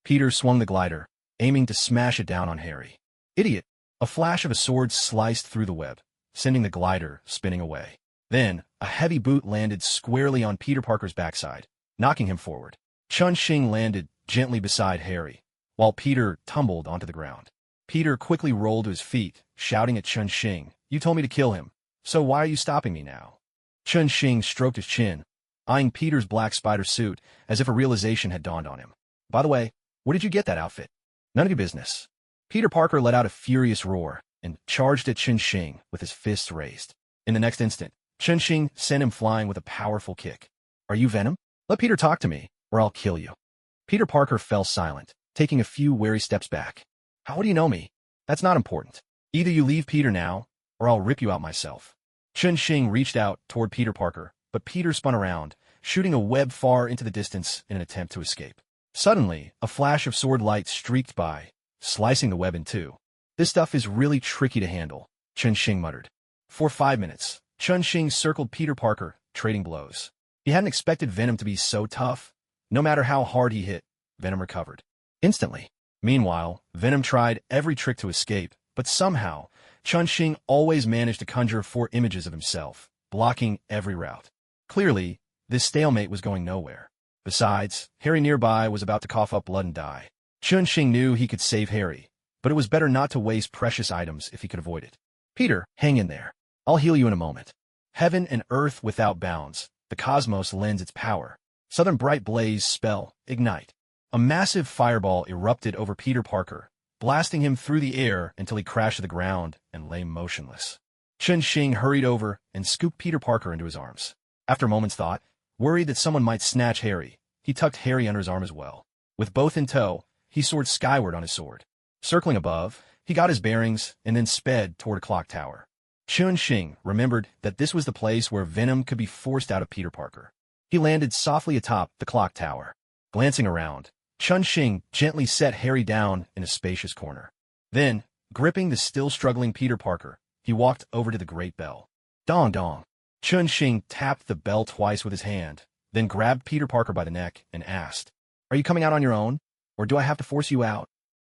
Peter swung the glider, aiming to smash it down on Harry. Idiot! A flash of a sword sliced through the web, sending the glider spinning away. Then, a heavy boot landed squarely on Peter Parker's backside, knocking him forward. Chen Xing landed gently beside Harry, while Peter tumbled onto the ground. Peter quickly rolled to his feet, shouting at Chen Xing, "You told me to kill him, so why are you stopping me now?" Chen Xing stroked his chin, eyeing Peter's black spider suit as if a realization had dawned on him. By the way, where did you get that outfit? None of your business. Peter Parker let out a furious roar and charged at Chen Xing with his fists raised. In the next instant, Chen Xing sent him flying with a powerful kick. Are you Venom? Let Peter talk to me, or I'll kill you. Peter Parker fell silent, taking a few wary steps back. How do you know me? That's not important. Either you leave Peter now, or I'll rip you out myself. Chen Xing reached out toward Peter Parker, but Peter spun around, shooting a web far into the distance in an attempt to escape. Suddenly, a flash of sword light streaked by, slicing the web in two. This stuff is really tricky to handle, Chun-Shing muttered. For 5 minutes, Chun-Shing circled Peter Parker, trading blows. He hadn't expected Venom to be so tough. No matter how hard he hit, Venom recovered instantly. Meanwhile, Venom tried every trick to escape, but somehow, Chun-Shing always managed to conjure 4 images of himself, blocking every route. Clearly, this stalemate was going nowhere. Besides, Harry nearby was about to cough up blood and die. Chun-Shing knew he could save Harry, but it was better not to waste precious items if he could avoid it. Peter, hang in there. I'll heal you in a moment. Heaven and earth without bounds, the cosmos lends its power. Southern Bright Blaze spell, ignite. A massive fireball erupted over Peter Parker, blasting him through the air until he crashed to the ground and lay motionless. Chun-Shing hurried over and scooped Peter Parker into his arms. After a moment's thought, worried that someone might snatch Harry, he tucked Harry under his arm as well. With both in tow, he soared skyward on his sword. Circling above, he got his bearings and then sped toward a clock tower. Chun-Shing remembered that this was the place where Venom could be forced out of Peter Parker. He landed softly atop the clock tower. Glancing around, Chun-Shing gently set Harry down in a spacious corner. Then, gripping the still struggling Peter Parker, he walked over to the great bell. Dong dong. Chun-Shing tapped the bell twice with his hand, then grabbed Peter Parker by the neck and asked, "Are you coming out on your own, or do I have to force you out?"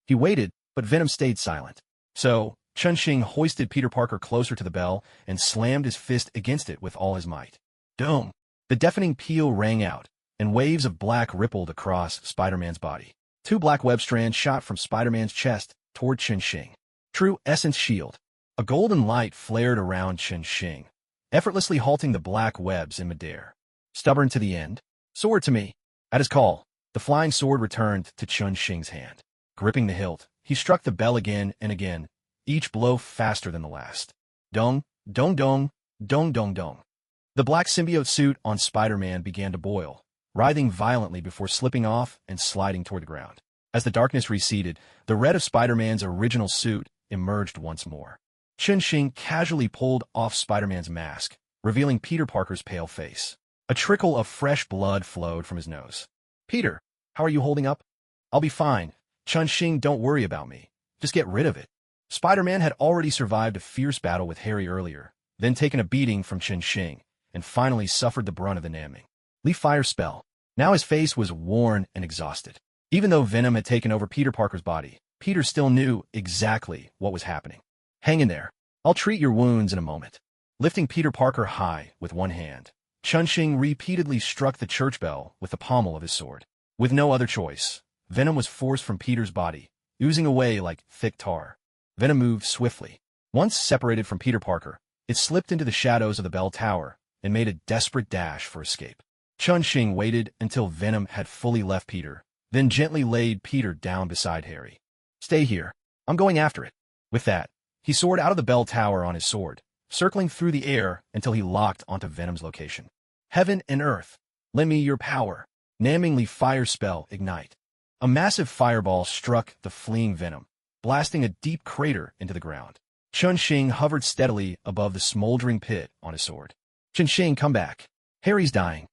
He waited, but Venom stayed silent. So, Chun-Shing hoisted Peter Parker closer to the bell and slammed his fist against it with all his might. Dome! The deafening peal rang out, and waves of black rippled across Spider-Man's body. 2 black web strands shot from Spider-Man's chest toward Chun-Shing. True Essence Shield. A golden light flared around Chun-Shing, effortlessly halting the black webs in midair. Stubborn to the end? Sword to me! At his call, the flying sword returned to Chun-Shing's hand. Gripping the hilt, he struck the bell again and again, each blow faster than the last. Dong, dong dong, dong dong dong. The black symbiote suit on Spider-Man began to boil, writhing violently before slipping off and sliding toward the ground. As the darkness receded, the red of Spider-Man's original suit emerged once more. Chun-Shing casually pulled off Spider-Man's mask, revealing Peter Parker's pale face. A trickle of fresh blood flowed from his nose. "Peter, how are you holding up?" "I'll be fine. Chun-Shing, don't worry about me. Just get rid of it." Spider-Man had already survived a fierce battle with Harry earlier, then taken a beating from Chun-Shing, and finally suffered the brunt of the naming. Leaf Fire spell. Now his face was worn and exhausted. Even though Venom had taken over Peter Parker's body, Peter still knew exactly what was happening. "Hang in there. I'll treat your wounds in a moment." Lifting Peter Parker high with one hand, Chun-Shing repeatedly struck the church bell with the pommel of his sword. With no other choice, Venom was forced from Peter's body, oozing away like thick tar. Venom moved swiftly. Once separated from Peter Parker, it slipped into the shadows of the bell tower and made a desperate dash for escape. Chun-Shing waited until Venom had fully left Peter, then gently laid Peter down beside Harry. "Stay here. I'm going after it." With that, he soared out of the bell tower on his sword, circling through the air until he locked onto Venom's location. "Heaven and earth, lend me your power." Namingly fire spell ignite. A massive fireball struck the fleeing Venom, blasting a deep crater into the ground. Chun-Shing hovered steadily above the smoldering pit on his sword. "Chun-Shing, come back. Harry's dying."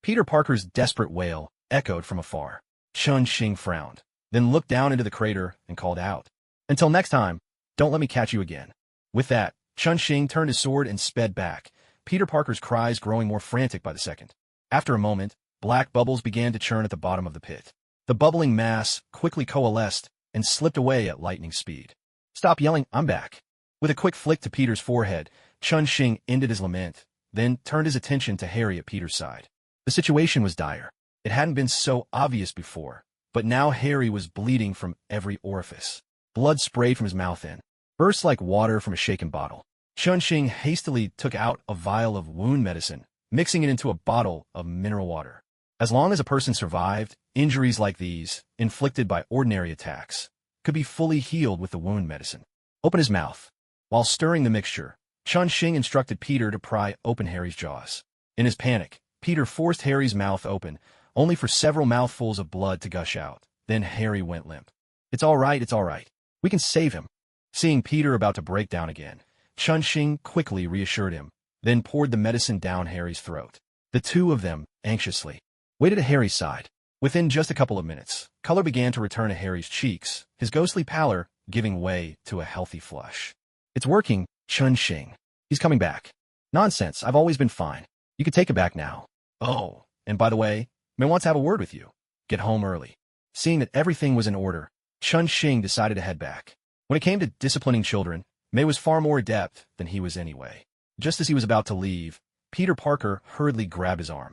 Peter Parker's desperate wail echoed from afar. Chun-Shing frowned, then looked down into the crater and called out, "Until next time, don't let me catch you again." With that, Chun-Shing turned his sword and sped back, Peter Parker's cries growing more frantic by the second. After a moment, black bubbles began to churn at the bottom of the pit. The bubbling mass quickly coalesced and slipped away at lightning speed. "Stop yelling, I'm back." With a quick flick to Peter's forehead, Chun-Shing ended his lament, then turned his attention to Harry at Peter's side. The situation was dire. It hadn't been so obvious before, but now Harry was bleeding from every orifice. Blood sprayed from his mouth and burst like water from a shaken bottle. Chun-Shing hastily took out a vial of wound medicine, mixing it into a bottle of mineral water. As long as a person survived, injuries like these, inflicted by ordinary attacks, could be fully healed with the wound medicine. "Open his mouth." While stirring the mixture, Chun-Shing instructed Peter to pry open Harry's jaws. In his panic, Peter forced Harry's mouth open, only for several mouthfuls of blood to gush out. Then Harry went limp. It's all right. We can save him." Seeing Peter about to break down again, Chun-Shing quickly reassured him, then poured the medicine down Harry's throat. The two of them, anxiously, waited at Harry's side. Within just a couple of minutes, color began to return to Harry's cheeks, his ghostly pallor giving way to a healthy flush. It's working, Chun-Shing. He's coming back. Nonsense, I've always been fine. You could take it back now. Oh, and by the way, May wants to have a word with you. Get home early. Seeing that everything was in order, Chun-Shing decided to head back. When it came to disciplining children, May was far more adept than he was anyway. Just as he was about to leave, Peter Parker hurriedly grabbed his arm.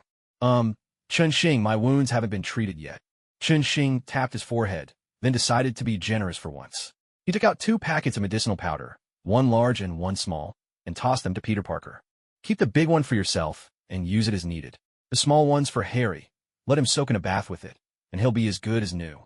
Chun-Shing, my wounds haven't been treated yet. Chun-Shing tapped his forehead, then decided to be generous for once. He took out 2 packets of medicinal powder, one large and one small, and tossed them to Peter Parker. Keep the big one for yourself and use it as needed. The small one's for Harry. Let him soak in a bath with it, and he'll be as good as new.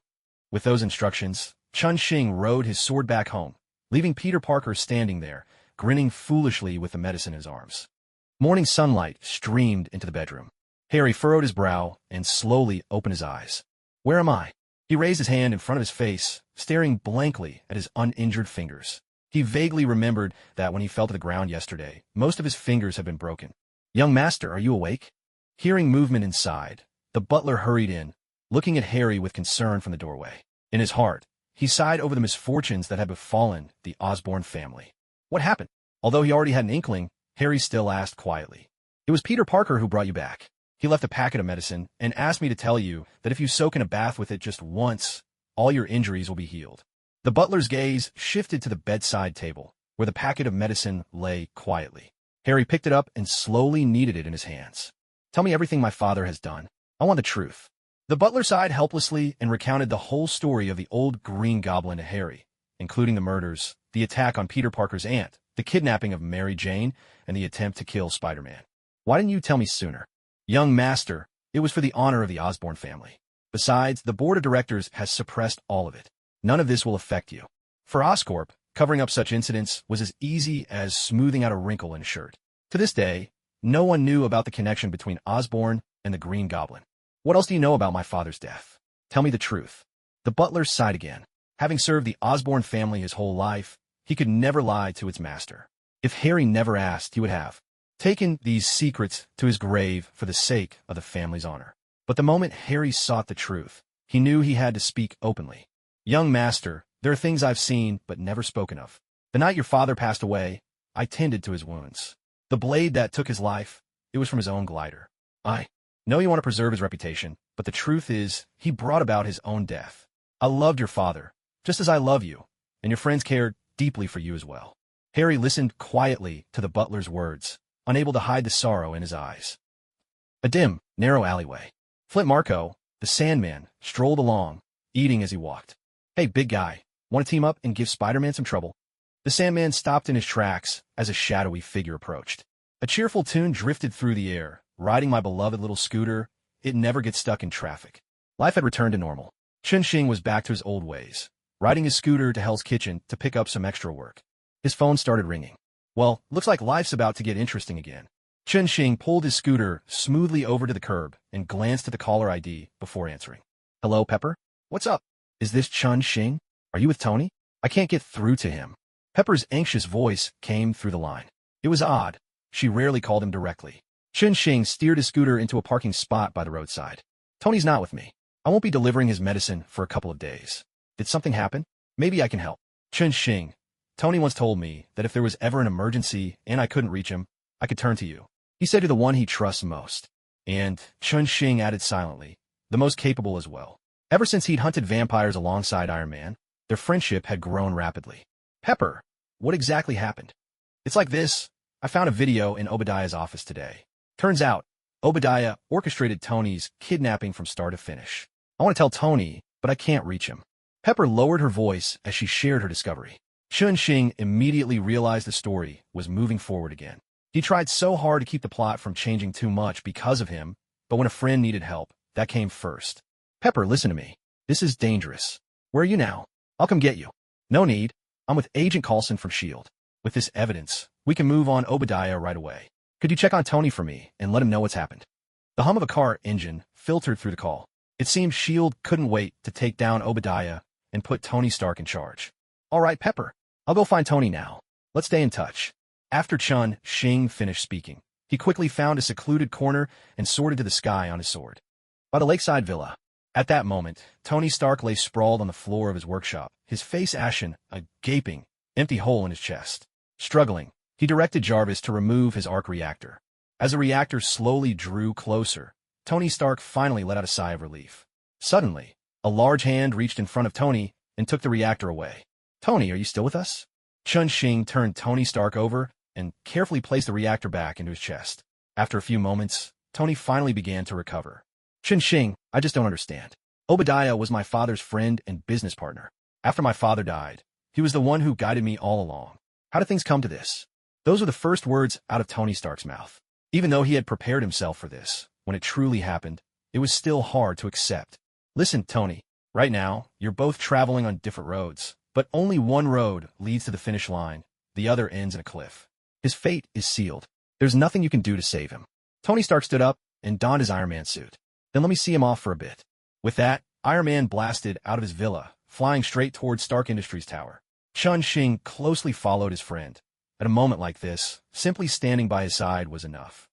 With those instructions, Chun-Shing rode his sword back home, leaving Peter Parker standing there, grinning foolishly with the medicine in his arms. Morning sunlight streamed into the bedroom. Harry furrowed his brow and slowly opened his eyes. Where am I? He raised his hand in front of his face, staring blankly at his uninjured fingers. He vaguely remembered that when he fell to the ground yesterday, most of his fingers had been broken. Young master, are you awake? Hearing movement inside, the butler hurried in, looking at Harry with concern from the doorway. In his heart, he sighed over the misfortunes that had befallen the Osborn family. What happened? Although he already had an inkling, Harry still asked quietly. It was Peter Parker who brought you back. He left a packet of medicine and asked me to tell you that if you soak in a bath with it just once, all your injuries will be healed. The butler's gaze shifted to the bedside table, where the packet of medicine lay quietly. Harry picked it up and slowly kneaded it in his hands. Tell me everything my father has done. I want the truth. The butler sighed helplessly and recounted the whole story of the old Green Goblin to Harry, including the murders, the attack on Peter Parker's aunt, the kidnapping of Mary Jane, and the attempt to kill Spider-Man. Why didn't you tell me sooner? Young master, it was for the honor of the Osborn family. Besides, the board of directors has suppressed all of it. None of this will affect you. For Oscorp, covering up such incidents was as easy as smoothing out a wrinkle in a shirt. To this day, no one knew about the connection between Osborn and the Green Goblin. What else do you know about my father's death? Tell me the truth. The butler sighed again. Having served the Osborn family his whole life, he could never lie to its master. If Harry never asked, he would have taken these secrets to his grave for the sake of the family's honor. But the moment Harry sought the truth, he knew he had to speak openly. Young master, there are things I've seen but never spoken of. The night your father passed away, I tended to his wounds. The blade that took his life, it was from his own glider. I know you want to preserve his reputation, but the truth is, he brought about his own death. I loved your father, just as I love you, and your friends cared deeply for you as well. Harry listened quietly to the butler's words, unable to hide the sorrow in his eyes. A dim, narrow alleyway. Flint Marko, the Sandman, strolled along, eating as he walked. Hey, big guy, want to team up and give Spider-Man some trouble? The Sandman stopped in his tracks as a shadowy figure approached. A cheerful tune drifted through the air. Riding my beloved little scooter, it never gets stuck in traffic. Life had returned to normal. Chun-Shing was back to his old ways, riding his scooter to Hell's Kitchen to pick up some extra work. His phone started ringing. Well, looks like life's about to get interesting again. Chun-Shing pulled his scooter smoothly over to the curb and glanced at the caller ID before answering. Hello, Pepper? What's up? Is this Chun-Shing? Are you with Tony? I can't get through to him. Pepper's anxious voice came through the line. It was odd. She rarely called him directly. Chun-Shing steered his scooter into a parking spot by the roadside. Tony's not with me. I won't be delivering his medicine for a couple of days. Did something happen? Maybe I can help. Chun-Shing, Tony once told me that if there was ever an emergency and I couldn't reach him, I could turn to you. He said you're the one he trusts most. And, Chun-Shing added silently, the most capable as well. Ever since he'd hunted vampires alongside Iron Man, their friendship had grown rapidly. Pepper, what exactly happened? It's like this. I found a video in Obadiah's office today. Turns out, Obadiah orchestrated Tony's kidnapping from start to finish. I want to tell Tony, but I can't reach him. Pepper lowered her voice as she shared her discovery. Chun-Shing immediately realized the story was moving forward again. He tried so hard to keep the plot from changing too much because of him, but when a friend needed help, that came first. Pepper, listen to me. This is dangerous. Where are you now? I'll come get you. No need. I'm with Agent Coulson from S.H.I.E.L.D. With this evidence, we can move on Obadiah right away. Could you check on Tony for me and let him know what's happened? The hum of a car engine filtered through the call. It seemed S.H.I.E.L.D. couldn't wait to take down Obadiah and put Tony Stark in charge. All right, Pepper. I'll go find Tony now. Let's stay in touch. After Chun-Shing finished speaking, He quickly found a secluded corner and soared to the sky on his sword. By the lakeside villa. At that moment, Tony Stark lay sprawled on the floor of his workshop, his face ashen, a gaping, empty hole in his chest. Struggling, he directed Jarvis to remove his arc reactor. As the reactor slowly drew closer, Tony Stark finally let out a sigh of relief. Suddenly, a large hand reached in front of Tony and took the reactor away. "Tony, are you still with us?" Chun-Shing turned Tony Stark over and carefully placed the reactor back into his chest. After a few moments, Tony finally began to recover. "Chun-Shing, I just don't understand. Obadiah was my father's friend and business partner. After my father died, he was the one who guided me all along. How did things come to this?" Those were the first words out of Tony Stark's mouth. Even though he had prepared himself for this, when it truly happened, it was still hard to accept. "Listen, Tony, right now, you're both traveling on different roads, but only one road leads to the finish line. The other ends in a cliff. His fate is sealed. There's nothing you can do to save him." Tony Stark stood up and donned his Iron Man suit. "Then let me see him off for a bit." With that, Iron Man blasted out of his villa, flying straight towards Stark Industries' tower. Chun-Shing closely followed his friend. At a moment like this, simply standing by his side was enough.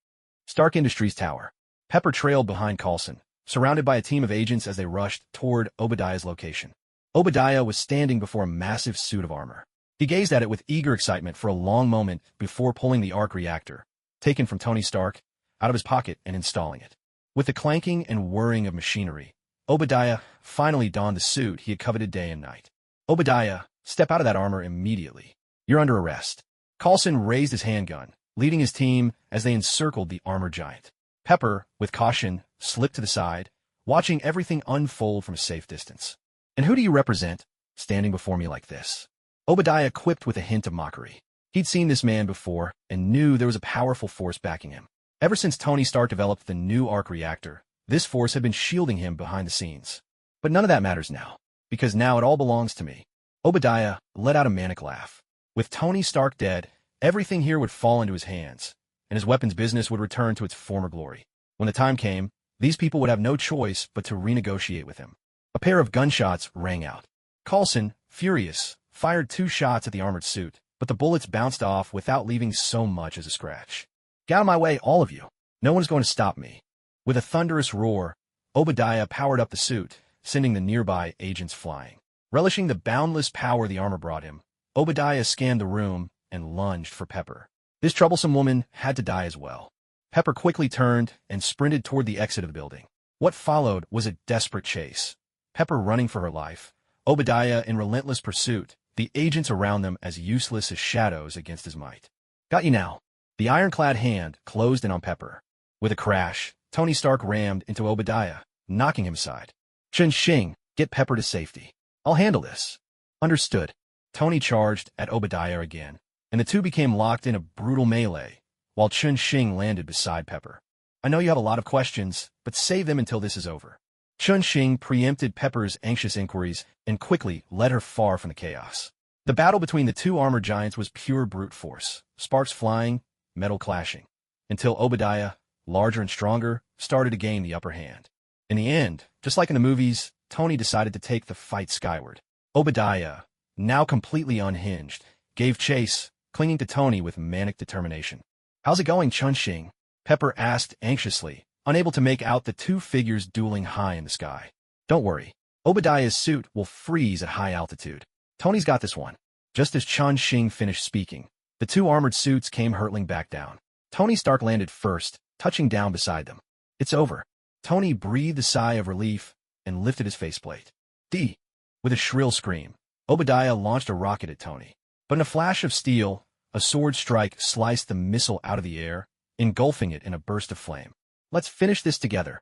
Stark Industries' tower. Pepper trailed behind Coulson, surrounded by a team of agents as they rushed toward Obadiah's location. Obadiah was standing before a massive suit of armor. He gazed at it with eager excitement for a long moment before pulling the arc reactor, taken from Tony Stark, out of his pocket and installing it. With the clanking and whirring of machinery, Obadiah finally donned the suit he had coveted day and night. "Obadiah, step out of that armor immediately. You're under arrest." Coulson raised his handgun, leading his team as they encircled the armored giant. Pepper, with caution, slipped to the side, watching everything unfold from a safe distance. "And who do you represent, standing before me like this?" Obadiah quipped with a hint of mockery. He'd seen this man before and knew there was a powerful force backing him. Ever since Tony Stark developed the new arc reactor, this force had been shielding him behind the scenes. But none of that matters now, because now it all belongs to me. Obadiah let out a manic laugh. With Tony Stark dead, everything here would fall into his hands, and his weapons business would return to its former glory. When the time came, these people would have no choice but to renegotiate with him. A pair of gunshots rang out. Coulson, furious, fired 2 shots at the armored suit, but the bullets bounced off without leaving so much as a scratch. "Get out of my way, all of you. No one is going to stop me." With a thunderous roar, Obadiah powered up the suit, sending the nearby agents flying. Relishing the boundless power the armor brought him, Obadiah scanned the room and lunged for Pepper. This troublesome woman had to die as well. Pepper quickly turned and sprinted toward the exit of the building. What followed was a desperate chase. Pepper running for her life, Obadiah in relentless pursuit, the agents around them as useless as shadows against his might. "Got you now." The ironclad hand closed in on Pepper. With a crash, Tony Stark rammed into Obadiah, knocking him aside. "Chun-Shing, get Pepper to safety. I'll handle this." "Understood." Tony charged at Obadiah again, and the two became locked in a brutal melee, while Chun-Shing landed beside Pepper. "I know you have a lot of questions, but save them until this is over." Chun-Shing preempted Pepper's anxious inquiries and quickly led her far from the chaos. The battle between the two armored giants was pure brute force, sparks flying, metal clashing, until Obadiah, larger and stronger, started to gain the upper hand. In the end, just like in the movies, Tony decided to take the fight skyward. Obadiah, now completely unhinged, gave chase, clinging to Tony with manic determination. "How's it going, Chun-Shing?" Pepper asked anxiously, unable to make out the two figures dueling high in the sky. "Don't worry. Obadiah's suit will freeze at high altitude. Tony's got this one." Just as Chun-Shing finished speaking, the two armored suits came hurtling back down. Tony Stark landed first, touching down beside them. "It's over." Tony breathed a sigh of relief and lifted his faceplate. "D." With a shrill scream, Obadiah launched a rocket at Tony. But in a flash of steel, a sword strike sliced the missile out of the air, engulfing it in a burst of flame. "Let's finish this together."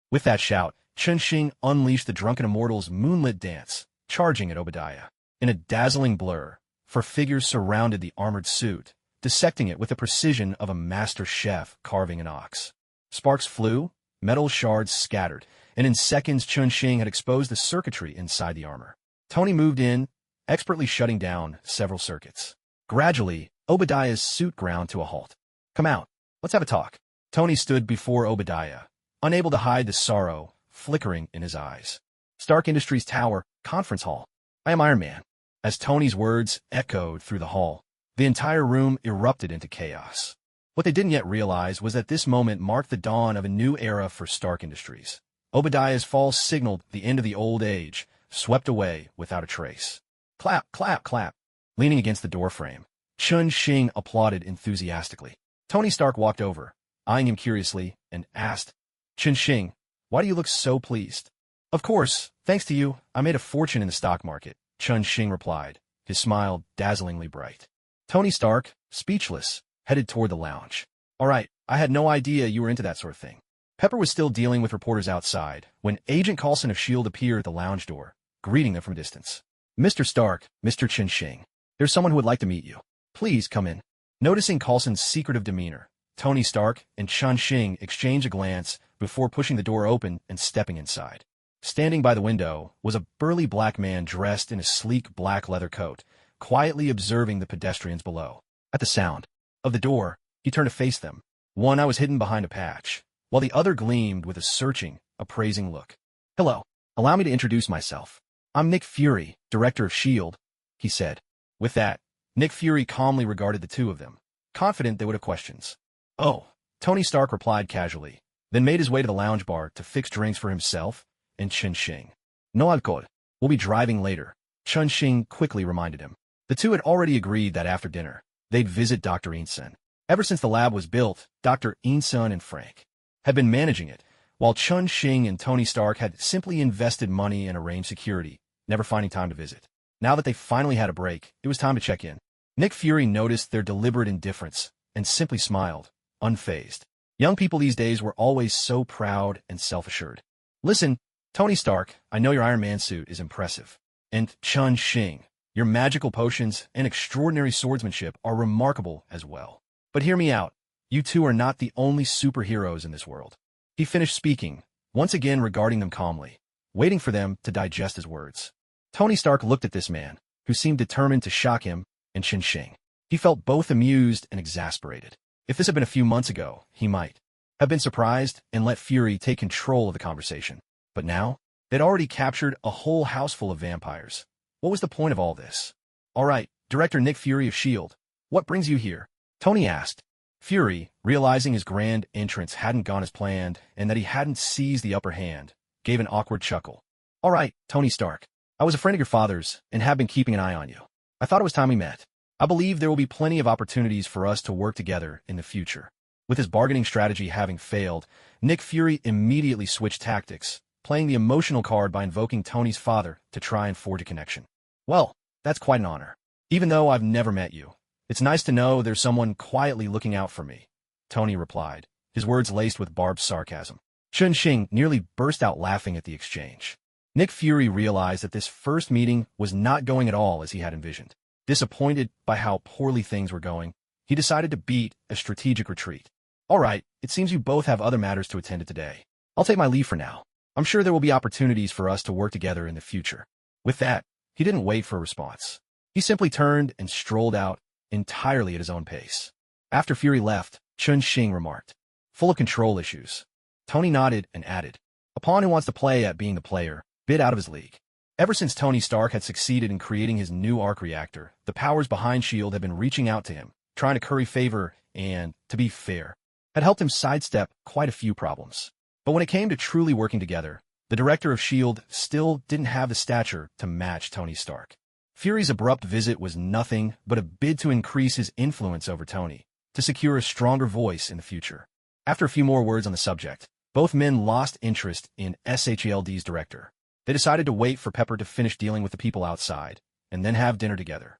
With that shout, Chun-Shing unleashed the drunken immortal's moonlit dance, charging at Obadiah. In a dazzling blur, 4 figures surrounded the armored suit, dissecting it with the precision of a master chef carving an ox. Sparks flew, metal shards scattered, and in seconds Chun-Shing had exposed the circuitry inside the armor. Tony moved in, expertly shutting down several circuits. Gradually, Obadiah's suit ground to a halt. "Come out. Let's have a talk." Tony stood before Obadiah, unable to hide the sorrow flickering in his eyes. "Stark Industries Tower, Conference Hall. I am Iron Man." As Tony's words echoed through the hall, the entire room erupted into chaos. What they didn't yet realize was that this moment marked the dawn of a new era for Stark Industries. Obadiah's fall signaled the end of the old age, swept away without a trace. Clap, clap, clap. Leaning against the doorframe, Chun Xing applauded enthusiastically. Tony Stark walked over, eyeing him curiously, and asked, Chun Xing, why do you look so pleased? Of course, thanks to you, I made a fortune in the stock market, Chun Xing replied, his smile dazzlingly bright. Tony Stark, speechless, headed toward the lounge. All right, I had no idea you were into that sort of thing. Pepper was still dealing with reporters outside when Agent Coulson of S.H.I.E.L.D. appeared at the lounge door, greeting them from a distance. Mr. Stark, Mr. Chun Xing, there's someone who would like to meet you. Please come in. Noticing Coulson's secretive demeanor, Tony Stark and Chun Xing exchanged a glance before pushing the door open and stepping inside. Standing by the window was a burly black man dressed in a sleek black leather coat, quietly observing the pedestrians below. At the sound of the door, he turned to face them. One eye was hidden behind a patch, while the other gleamed with a searching, appraising look. Hello. Allow me to introduce myself. I'm Nick Fury, director of S.H.I.E.L.D., he said. With that, Nick Fury calmly regarded the two of them, confident they would have questions. Oh, Tony Stark replied casually, then made his way to the lounge bar to fix drinks for himself and Chun Xing. No alcohol. We'll be driving later, Chun Xing quickly reminded him. The two had already agreed that after dinner, they'd visit Dr. Insun. Ever since the lab was built, Dr. Insun and Frank had been managing it, while Chun Xing and Tony Stark had simply invested money and arranged security, never finding time to visit. Now that they finally had a break, it was time to check in. Nick Fury noticed their deliberate indifference and simply smiled, unfazed. Young people these days were always so proud and self-assured. Listen, Tony Stark, I know your Iron Man suit is impressive. And Chun Xing, your magical potions and extraordinary swordsmanship are remarkable as well. But hear me out. You two are not the only superheroes in this world. He finished speaking, once again regarding them calmly, waiting for them to digest his words. Tony Stark looked at this man, who seemed determined to shock him, and Chun Xing. He felt both amused and exasperated. If this had been a few months ago, he might have been surprised and let Fury take control of the conversation. But now, they'd already captured a whole house full of vampires. What was the point of all this? All right, Director Nick Fury of S.H.I.E.L.D., what brings you here? Tony asked. Fury, realizing his grand entrance hadn't gone as planned and that he hadn't seized the upper hand, gave an awkward chuckle. All right, Tony Stark. I was a friend of your father's and have been keeping an eye on you. I thought it was time we met. I believe there will be plenty of opportunities for us to work together in the future. With his bargaining strategy having failed, Nick Fury immediately switched tactics, playing the emotional card by invoking Tony's father to try and forge a connection. Well, that's quite an honor. Even though I've never met you, it's nice to know there's someone quietly looking out for me, Tony replied, his words laced with barbed sarcasm. Chun Xing nearly burst out laughing at the exchange. Nick Fury realized that this first meeting was not going at all as he had envisioned. Disappointed by how poorly things were going, he decided to beat a strategic retreat. All right, it seems you both have other matters to attend to today. I'll take my leave for now. I'm sure there will be opportunities for us to work together in the future. With that, he didn't wait for a response. He simply turned and strolled out, entirely at his own pace. After Fury left, Chun Xing remarked, full of control issues. Tony nodded and added, a pawn who wants to play at being the player, bit out of his league. Ever since Tony Stark had succeeded in creating his new arc reactor, the powers behind S.H.I.E.L.D. had been reaching out to him, trying to curry favor and, to be fair, had helped him sidestep quite a few problems. But when it came to truly working together, the director of S.H.I.E.L.D. still didn't have the stature to match Tony Stark. Fury's abrupt visit was nothing but a bid to increase his influence over Tony, to secure a stronger voice in the future. After a few more words on the subject, both men lost interest in SHIELD's director. They decided to wait for Pepper to finish dealing with the people outside, and then have dinner together.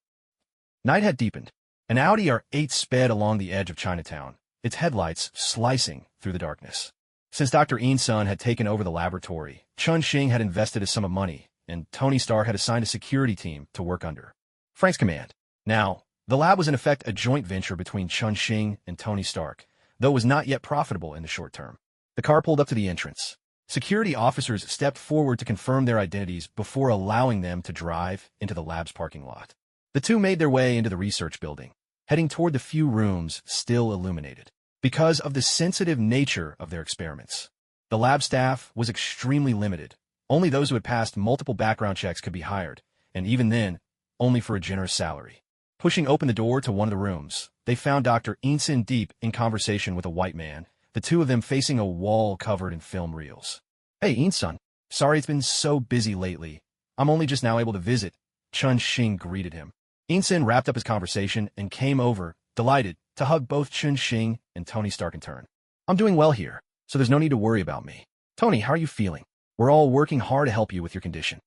Night had deepened. An Audi R8 sped along the edge of Chinatown, its headlights slicing through the darkness. Since Dr. Insun had taken over the laboratory, Chun Xing had invested a sum of money, and Tony Stark had assigned a security team to work under Frank's command. Now, the lab was in effect a joint venture between Chun Xing and Tony Stark, though it was not yet profitable in the short term. The car pulled up to the entrance. Security officers stepped forward to confirm their identities before allowing them to drive into the lab's parking lot. The two made their way into the research building, heading toward the few rooms still illuminated. Because of the sensitive nature of their experiments, the lab staff was extremely limited. Only those who had passed multiple background checks could be hired, and even then, only for a generous salary. Pushing open the door to one of the rooms, they found Dr. Inson deep in conversation with a white man, the two of them facing a wall covered in film reels. "Hey, Inson. Sorry it's been so busy lately. I'm only just now able to visit," Chun Xing greeted him. Inson wrapped up his conversation and came over, delighted, to hug both Chun Xing and Tony Stark in turn. "I'm doing well here, so there's no need to worry about me. Tony, how are you feeling? We're all working hard to help you with your condition."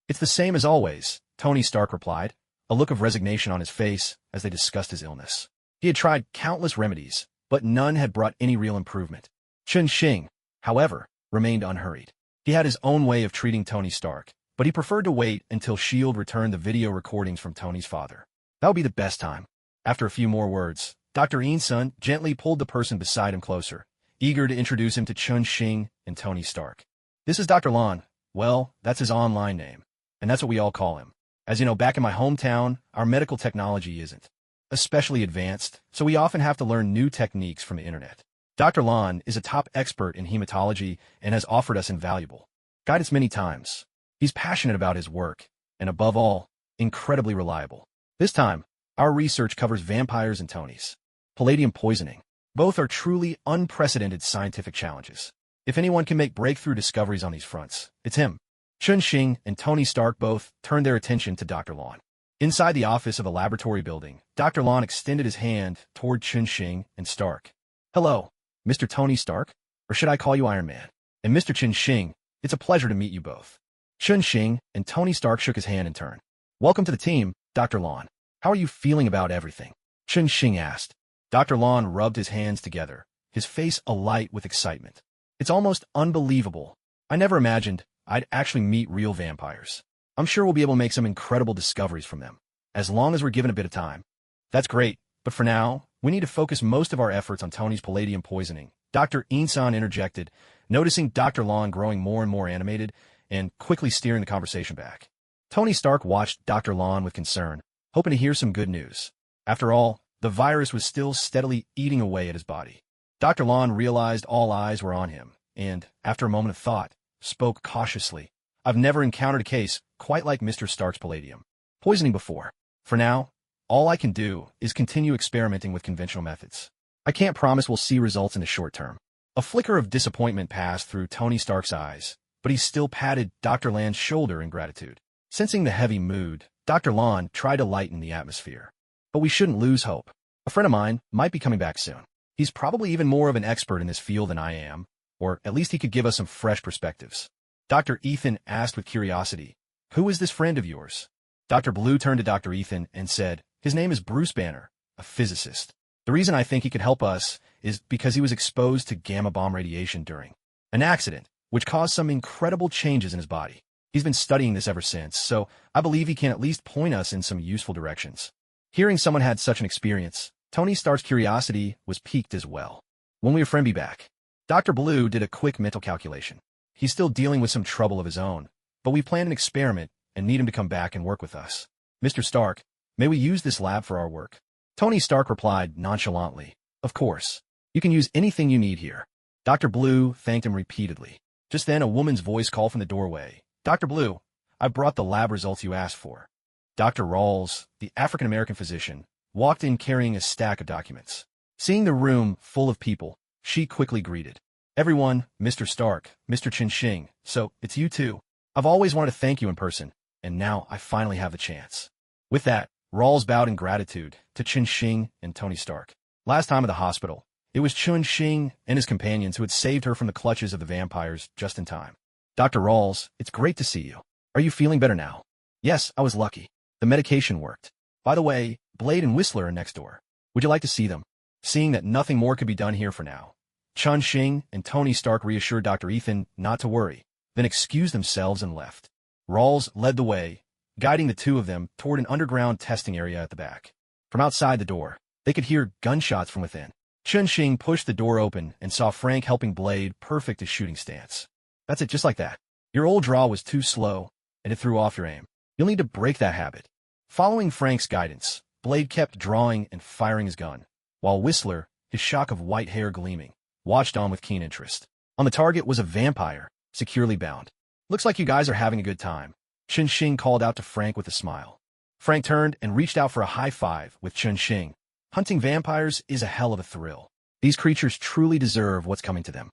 "It's the same as always," Tony Stark replied, a look of resignation on his face as they discussed his illness. He had tried countless remedies, but none had brought any real improvement. Chun Xing, however, remained unhurried. He had his own way of treating Tony Stark, but he preferred to wait until S.H.I.E.L.D. returned the video recordings from Tony's father. That would be the best time. After a few more words, Dr. Insun gently pulled the person beside him closer, eager to introduce him to Chun Xing and Tony Stark. "This is Dr. Lan. Well, that's his online name, and that's what we all call him. As you know, back in my hometown, our medical technology isn't especially advanced, so we often have to learn new techniques from the internet. Dr. Lan is a top expert in hematology and has offered us invaluable guidance many times. He's passionate about his work, and above all, incredibly reliable. This time, our research covers vampires and Tonys. Palladium poisoning. Both are truly unprecedented scientific challenges. If anyone can make breakthrough discoveries on these fronts, it's him." Chun Xing and Tony Stark both turned their attention to Dr. Lan. Inside the office of a laboratory building, Dr. Lan extended his hand toward Chun Xing and Stark. "Hello, Mr. Tony Stark, or should I call you Iron Man? And Mr. Chun Xing, it's a pleasure to meet you both." Chun Xing and Tony Stark shook his hand in turn. "Welcome to the team, Dr. Lan. How are you feeling about everything?" Chun Xing asked. Dr. Lan rubbed his hands together, his face alight with excitement. "It's almost unbelievable. I never imagined I'd actually meet real vampires. I'm sure we'll be able to make some incredible discoveries from them, as long as we're given a bit of time." "That's great, but for now, we need to focus most of our efforts on Tony's palladium poisoning," Dr. Insan interjected, noticing Dr. Lan growing more and more animated and quickly steering the conversation back. Tony Stark watched Dr. Lan with concern, hoping to hear some good news. After all, the virus was still steadily eating away at his body. Dr. Lan realized all eyes were on him, and, after a moment of thought, spoke cautiously. "I've never encountered a case quite like Mr. Stark's palladium poisoning before. For now, all I can do is continue experimenting with conventional methods. I can't promise we'll see results in the short term." A flicker of disappointment passed through Tony Stark's eyes, but he still patted Dr. Lan's shoulder in gratitude. Sensing the heavy mood, Dr. Lan tried to lighten the atmosphere. "But we shouldn't lose hope. A friend of mine might be coming back soon. He's probably even more of an expert in this field than I am, or at least he could give us some fresh perspectives." Dr. Ethan asked with curiosity, "Who is this friend of yours?" Dr. Blue turned to Dr. Ethan and said, "His name is Bruce Banner, a physicist. The reason I think he could help us is because he was exposed to gamma bomb radiation during an accident, which caused some incredible changes in his body. He's been studying this ever since, so I believe he can at least point us in some useful directions." Hearing someone had such an experience, Tony Stark's curiosity was piqued as well. "When will your friend be back?" Dr. Blue did a quick mental calculation. "He's still dealing with some trouble of his own, but we planned an experiment and need him to come back and work with us. Mr. Stark, may we use this lab for our work?" Tony Stark replied nonchalantly, "Of course. You can use anything you need here." Dr. Blue thanked him repeatedly. Just then, a woman's voice called from the doorway. "Dr. Blue, I brought the lab results you asked for." Dr. Rawls, the African-American physician, walked in carrying a stack of documents. Seeing the room full of people, she quickly greeted, "Everyone, Mr. Stark, Mr. Chun Xing, so it's you too. I've always wanted to thank you in person, and now I finally have the chance." With that, Rawls bowed in gratitude to Chun Xing and Tony Stark. Last time at the hospital, it was Chun Xing and his companions who had saved her from the clutches of the vampires just in time. "Dr. Rawls, it's great to see you. Are you feeling better now?" "Yes, I was lucky. The medication worked. By the way, Blade and Whistler are next door. Would you like to see them?" Seeing that nothing more could be done here for now, Chun Xing and Tony Stark reassured Dr. Ethan not to worry, then excused themselves and left. Rawls led the way, guiding the two of them toward an underground testing area at the back. From outside the door, they could hear gunshots from within. Chun Xing pushed the door open and saw Frank helping Blade perfect his shooting stance. "That's it, just like that. Your old draw was too slow, and it threw off your aim. You'll need to break that habit." Following Frank's guidance, Blade kept drawing and firing his gun, while Whistler, his shock of white hair gleaming, watched on with keen interest. On the target was a vampire, securely bound. "Looks like you guys are having a good time," Chun Xing called out to Frank with a smile. Frank turned and reached out for a high five with Chun-Shing. Hunting vampires is a hell of a thrill. These creatures truly deserve what's coming to them.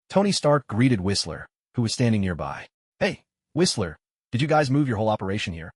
Tony Stark greeted Whistler, who was standing nearby. Hey, Whistler, did you guys move your whole operation here?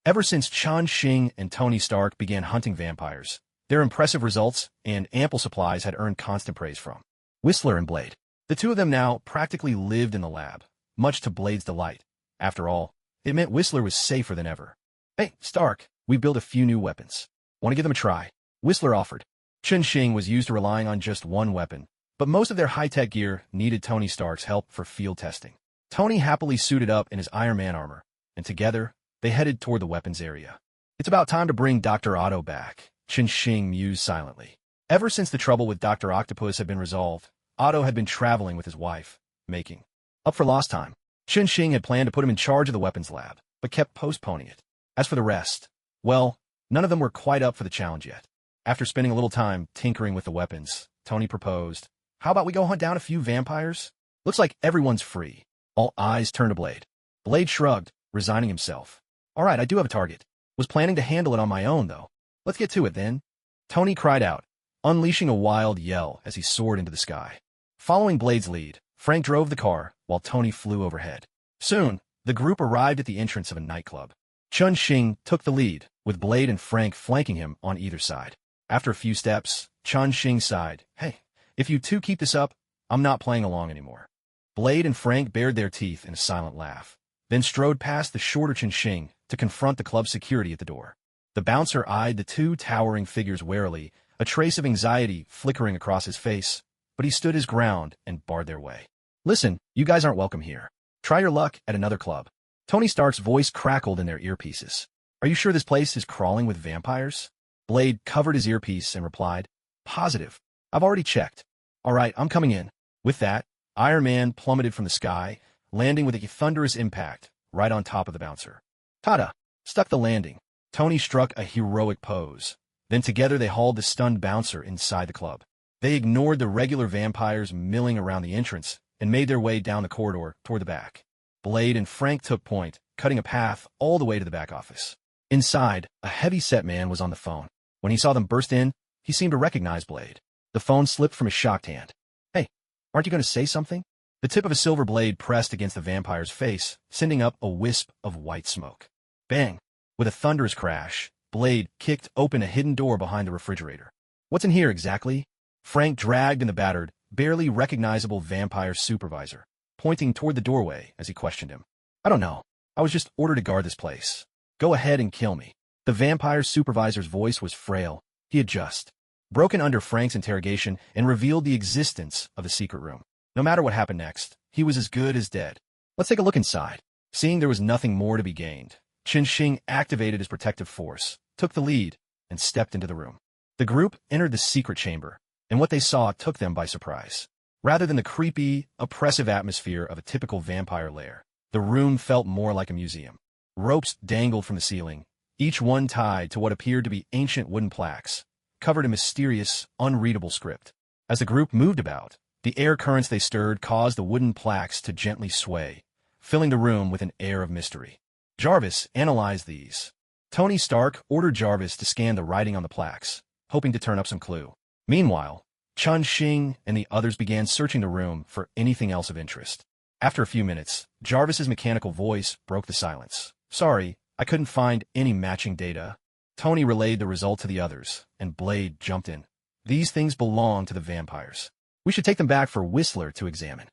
Ever since Chun-Shing and Tony Stark began hunting vampires, their impressive results and ample supplies had earned constant praise from Whistler and Blade. The two of them now practically lived in the lab, much to Blade's delight. After all, it meant Whistler was safer than ever. Hey, Stark, we built a few new weapons. Want to give them a try? Whistler offered. Chun-Shing was used to relying on just one weapon, but most of their high-tech gear needed Tony Stark's help for field testing. Tony happily suited up in his Iron Man armor, and together, they headed toward the weapons area. It's about time to bring Dr. Otto back, Chun-Shing mused silently. Ever since the trouble with Dr. Octopus had been resolved, Otto had been traveling with his wife, making up for lost time. Chun-Shing had planned to put him in charge of the weapons lab, but kept postponing it. As for the rest, well, none of them were quite up for the challenge yet. After spending a little time tinkering with the weapons, Tony proposed, how about we go hunt down a few vampires? Looks like everyone's free. All eyes turned to Blade. Blade shrugged, resigning himself. All right, I do have a target. Was planning to handle it on my own, though. Let's get to it, then. Tony cried out, unleashing a wild yell as he soared into the sky. Following Blade's lead, Frank drove the car, while Tony flew overhead. Soon, the group arrived at the entrance of a nightclub. Chun-Shing took the lead, with Blade and Frank flanking him on either side. After a few steps, Chun-Shing sighed, hey, if you two keep this up, I'm not playing along anymore. Blade and Frank bared their teeth in a silent laugh, then strode past the shorter Chun-Shing to confront the club security at the door. The bouncer eyed the two towering figures warily, a trace of anxiety flickering across his face, but he stood his ground and barred their way. Listen, you guys aren't welcome here. Try your luck at another club. Tony Stark's voice crackled in their earpieces. Are you sure this place is crawling with vampires? Blade covered his earpiece and replied, positive. I've already checked. All right, I'm coming in. With that, Iron Man plummeted from the sky, landing with a thunderous impact right on top of the bouncer. Ta-da! Stuck the landing. Tony struck a heroic pose. Then together they hauled the stunned bouncer inside the club. They ignored the regular vampires milling around the entrance and made their way down the corridor toward the back. Blade and Frank took point, cutting a path all the way to the back office. Inside, a heavy-set man was on the phone. When he saw them burst in, he seemed to recognize Blade. The phone slipped from his shocked hand. Hey, aren't you going to say something? The tip of a silver blade pressed against the vampire's face, sending up a wisp of white smoke. Bang! With a thunderous crash, Blade kicked open a hidden door behind the refrigerator. What's in here exactly? Frank dragged in the battered, barely recognizable vampire supervisor, pointing toward the doorway as he questioned him. I don't know. I was just ordered to guard this place. Go ahead and kill me. The vampire supervisor's voice was frail. He had just broken under Frank's interrogation and revealed the existence of the secret room. No matter what happened next, he was as good as dead. Let's take a look inside. Seeing there was nothing more to be gained, Chun-Shing activated his protective force, took the lead, and stepped into the room. The group entered the secret chamber, and what they saw took them by surprise. Rather than the creepy, oppressive atmosphere of a typical vampire lair, the room felt more like a museum. Ropes dangled from the ceiling, each one tied to what appeared to be ancient wooden plaques, covered in mysterious, unreadable script. As the group moved about, the air currents they stirred caused the wooden plaques to gently sway, filling the room with an air of mystery. Jarvis analyzed these. Tony Stark ordered Jarvis to scan the writing on the plaques, hoping to turn up some clue. Meanwhile, Chun-Shing and the others began searching the room for anything else of interest. After a few minutes, Jarvis's mechanical voice broke the silence. Sorry, I couldn't find any matching data. Tony relayed the result to the others, and Blade jumped in. These things belong to the vampires. We should take them back for Whistler to examine.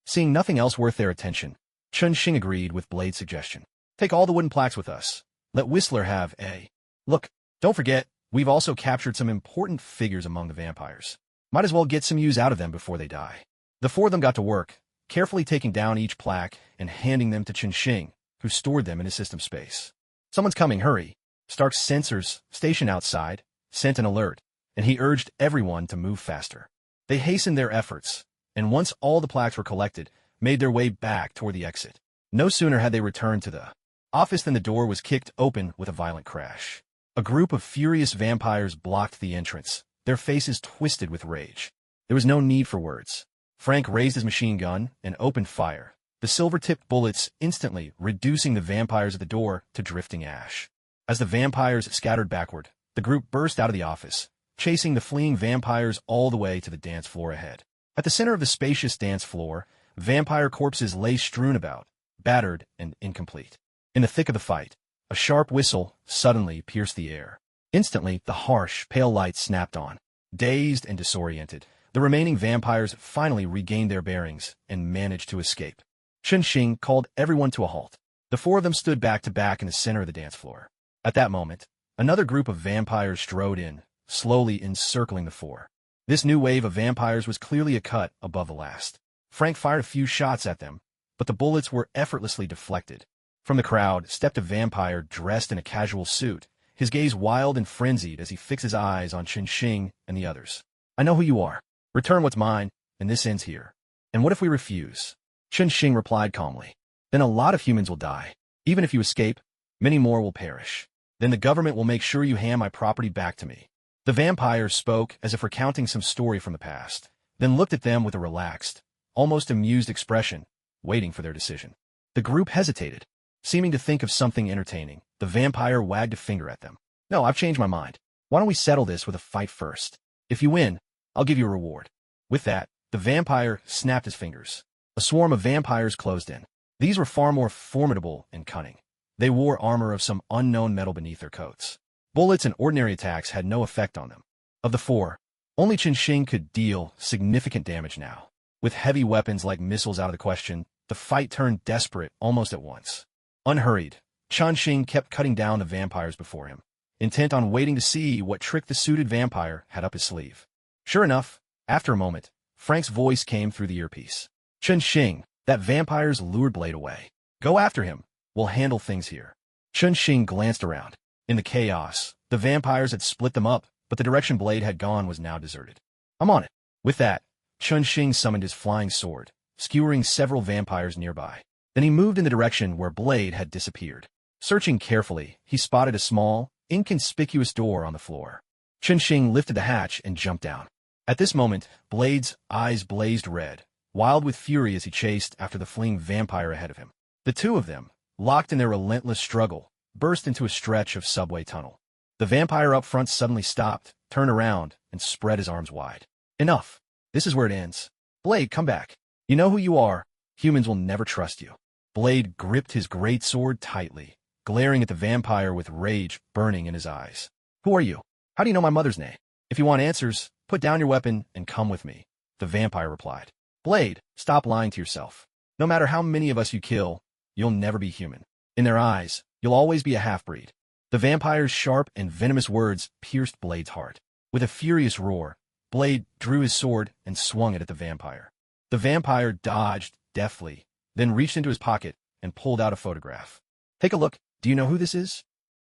Seeing nothing else worth their attention, Chun-Shing agreed with Blade's suggestion. Take all the wooden plaques with us. Let Whistler have a look. Don't forget, we've also captured some important figures among the vampires. Might as well get some use out of them before they die. The four of them got to work, carefully taking down each plaque and handing them to Chun-Shing, who stored them in his system space. Someone's coming, hurry. Stark's sensors, stationed outside, sent an alert, and he urged everyone to move faster. They hastened their efforts, and once all the plaques were collected, made their way back toward the exit. No sooner had they returned to the office than the door was kicked open with a violent crash. A group of furious vampires blocked the entrance, their faces twisted with rage. There was no need for words. Frank raised his machine gun and opened fire, the silver-tipped bullets instantly reducing the vampires at the door to drifting ash. As the vampires scattered backward, the group burst out of the office, chasing the fleeing vampires all the way to the dance floor ahead. At the center of the spacious dance floor, vampire corpses lay strewn about, battered and incomplete. In the thick of the fight, a sharp whistle suddenly pierced the air. Instantly, the harsh, pale light snapped on. Dazed and disoriented, the remaining vampires finally regained their bearings and managed to escape. Chunxing called everyone to a halt. The four of them stood back to back in the center of the dance floor. At that moment, another group of vampires strode in, slowly encircling the four. This new wave of vampires was clearly a cut above the last. Frank fired a few shots at them, but the bullets were effortlessly deflected. From the crowd stepped a vampire dressed in a casual suit, his gaze wild and frenzied as he fixed his eyes on Chunxing and the others. I know who you are. Return what's mine, and this ends here. And what if we refuse? Chunxing replied calmly. Then a lot of humans will die. Even if you escape, many more will perish. Then the government will make sure you hand my property back to me. The vampire spoke as if recounting some story from the past, then looked at them with a relaxed, almost amused expression, waiting for their decision. The group hesitated. Seeming to think of something entertaining, the vampire wagged a finger at them. No, I've changed my mind. Why don't we settle this with a fight first? If you win, I'll give you a reward. With that, the vampire snapped his fingers. A swarm of vampires closed in. These were far more formidable and cunning. They wore armor of some unknown metal beneath their coats. Bullets and ordinary attacks had no effect on them. Of the four, only Chunxing could deal significant damage now. With heavy weapons like missiles out of the question, the fight turned desperate almost at once. Unhurried, Chunxing kept cutting down the vampires before him, intent on waiting to see what trick the suited vampire had up his sleeve. Sure enough, after a moment, Frank's voice came through the earpiece. Chunxing, that vampire's lured blade away. Go after him. We'll handle things here. Chunxing glanced around. In the chaos, the vampires had split them up, but the direction Blade had gone was now deserted. I'm on it. With that, Chunxing summoned his flying sword, skewering several vampires nearby. Then he moved in the direction where Blade had disappeared. Searching carefully, he spotted a small, inconspicuous door on the floor. Chunxing lifted the hatch and jumped down. At this moment, Blade's eyes blazed red, wild with fury as he chased after the fleeing vampire ahead of him. The two of them, locked in their relentless struggle, burst into a stretch of subway tunnel. The vampire up front suddenly stopped, turned around, and spread his arms wide. Enough. This is where it ends. Blade, come back. You know who you are. Humans will never trust you. Blade gripped his great sword tightly, glaring at the vampire with rage burning in his eyes. Who are you? How do you know my mother's name? If you want answers, put down your weapon and come with me, the vampire replied. Blade, stop lying to yourself. No matter how many of us you kill, you'll never be human. In their eyes, you'll always be a half-breed. The vampire's sharp and venomous words pierced Blade's heart. With a furious roar, Blade drew his sword and swung it at the vampire. The vampire dodged deftly, then reached into his pocket and pulled out a photograph. Take a look. Do you know who this is?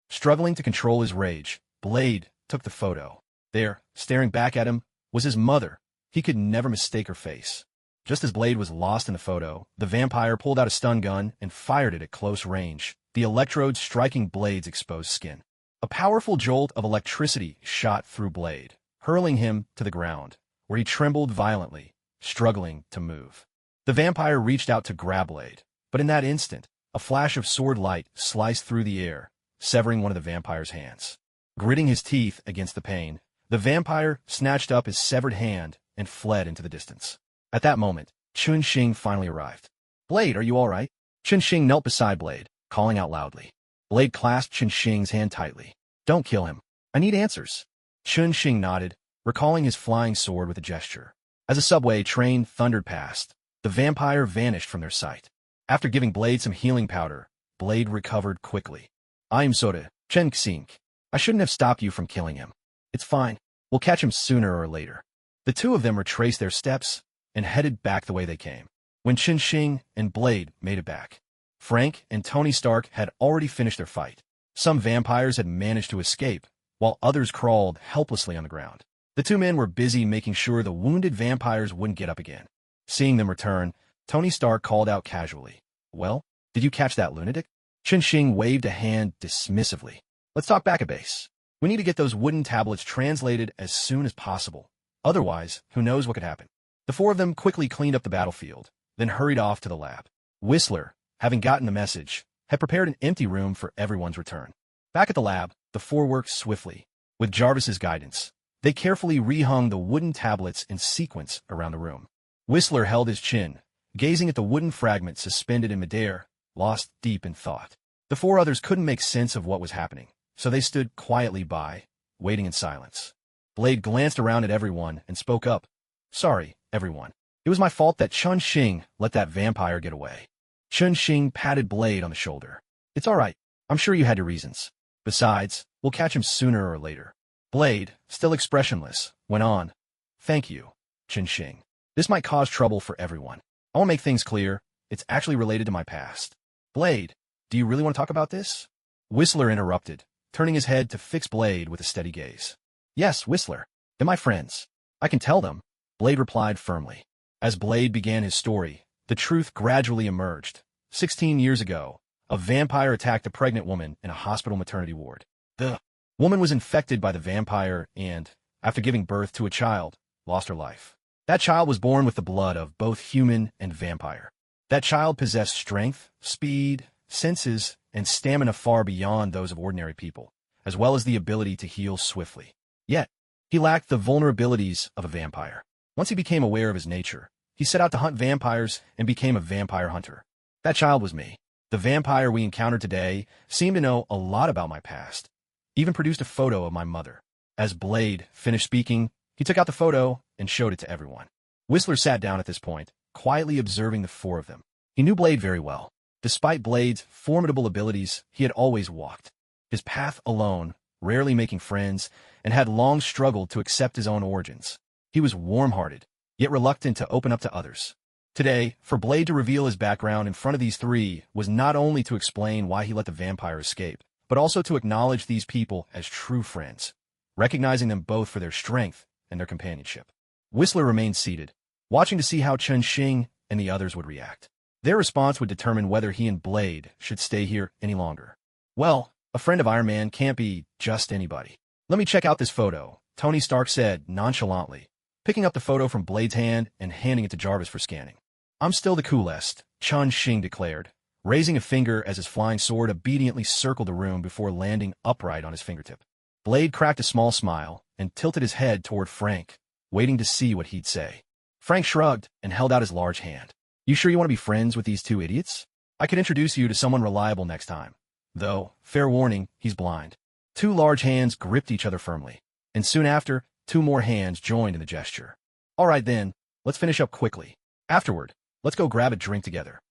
Struggling to control his rage, Blade took the photo. There, staring back at him, was his mother. He could never mistake her face. Just as Blade was lost in the photo, the vampire pulled out a stun gun and fired it at close range, the electrodes striking Blade's exposed skin. A powerful jolt of electricity shot through Blade, hurling him to the ground, where he trembled violently, struggling to move. The vampire reached out to grab Blade, but in that instant, a flash of sword light sliced through the air, severing one of the vampire's hands. Gritting his teeth against the pain, the vampire snatched up his severed hand and fled into the distance. At that moment, Chunxing finally arrived. Blade, are you all right? Chunxing knelt beside Blade, calling out loudly. Blade clasped Chunxing's hand tightly. Don't kill him. I need answers. Chunxing nodded, recalling his flying sword with a gesture. As a subway train thundered past, the vampire vanished from their sight. After giving Blade some healing powder, Blade recovered quickly. I'm sorry, Chunxing. I shouldn't have stopped you from killing him. It's fine. We'll catch him sooner or later. The two of them retraced their steps and headed back the way they came. When Chunxing and Blade made it back, Frank and Tony Stark had already finished their fight. Some vampires had managed to escape, while others crawled helplessly on the ground. The two men were busy making sure the wounded vampires wouldn't get up again. Seeing them return, Tony Stark called out casually, Well, did you catch that lunatic? Chunxing waved a hand dismissively. Let's talk back at base. We need to get those wooden tablets translated as soon as possible. Otherwise, who knows what could happen. The four of them quickly cleaned up the battlefield, then hurried off to the lab. Whistler, having gotten the message, had prepared an empty room for everyone's return. Back at the lab, the four worked swiftly. With Jarvis's guidance, they carefully rehung the wooden tablets in sequence around the room. Whistler held his chin, gazing at the wooden fragment suspended in midair, lost deep in thought. The four others couldn't make sense of what was happening, so they stood quietly by, waiting in silence. Blade glanced around at everyone and spoke up. Sorry, everyone. It was my fault that Chun-Shing let that vampire get away. Chun-Shing patted Blade on the shoulder. It's all right. I'm sure you had your reasons. Besides, we'll catch him sooner or later. Blade, still expressionless, went on. Thank you, Chun-Shing. This might cause trouble for everyone. I want to make things clear. It's actually related to my past. Blade, do you really want to talk about this? Whistler interrupted, turning his head to fix Blade with a steady gaze. Yes, Whistler. They're my friends. I can tell them, Blade replied firmly. As Blade began his story, the truth gradually emerged. 16 years ago, a vampire attacked a pregnant woman in a hospital maternity ward. The woman was infected by the vampire and, after giving birth to a child, lost her life. That child was born with the blood of both human and vampire. That child possessed strength, speed, senses, and stamina far beyond those of ordinary people, as well as the ability to heal swiftly. Yet, he lacked the vulnerabilities of a vampire. Once he became aware of his nature, he set out to hunt vampires and became a vampire hunter. That child was me. The vampire we encountered today seemed to know a lot about my past, even produced a photo of my mother. As Blade finished speaking, he took out the photo and showed it to everyone. Whistler sat down at this point, quietly observing the four of them. He knew Blade very well. Despite Blade's formidable abilities, he had always walked his path alone, rarely making friends, and had long struggled to accept his own origins. He was warm-hearted, yet reluctant to open up to others. Today, for Blade to reveal his background in front of these three was not only to explain why he let the vampire escape, but also to acknowledge these people as true friends, recognizing them both for their strength and their companionship. Whistler remained seated, watching to see how Chun-Shing and the others would react. Their response would determine whether he and Blade should stay here any longer. Well, a friend of Iron Man can't be just anybody. Let me check out this photo, Tony Stark said nonchalantly, picking up the photo from Blade's hand and handing it to Jarvis for scanning. I'm still the coolest, Chun-Shing declared, raising a finger as his flying sword obediently circled the room before landing upright on his fingertip. Blade cracked a small smile and tilted his head toward Frank, waiting to see what he'd say. Frank shrugged and held out his large hand. You sure you want to be friends with these two idiots? I could introduce you to someone reliable next time. Though, fair warning, he's blind. Two large hands gripped each other firmly, and soon after, two more hands joined in the gesture. All right then, let's finish up quickly. Afterward, let's go grab a drink together.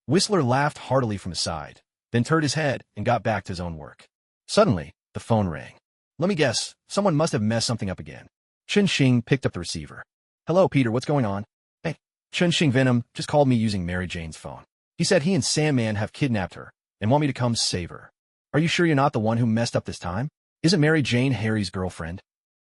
Whistler laughed heartily from his side, then turned his head and got back to his own work. Suddenly, the phone rang. Let me guess, someone must have messed something up again. Chun-Shing picked up the receiver. Hello, Peter, what's going on? Hey, Chun-Shing Venom just called me using Mary Jane's phone. He said he and Sandman have kidnapped her and want me to come save her. Are you sure you're not the one who messed up this time? Isn't Mary Jane Harry's girlfriend?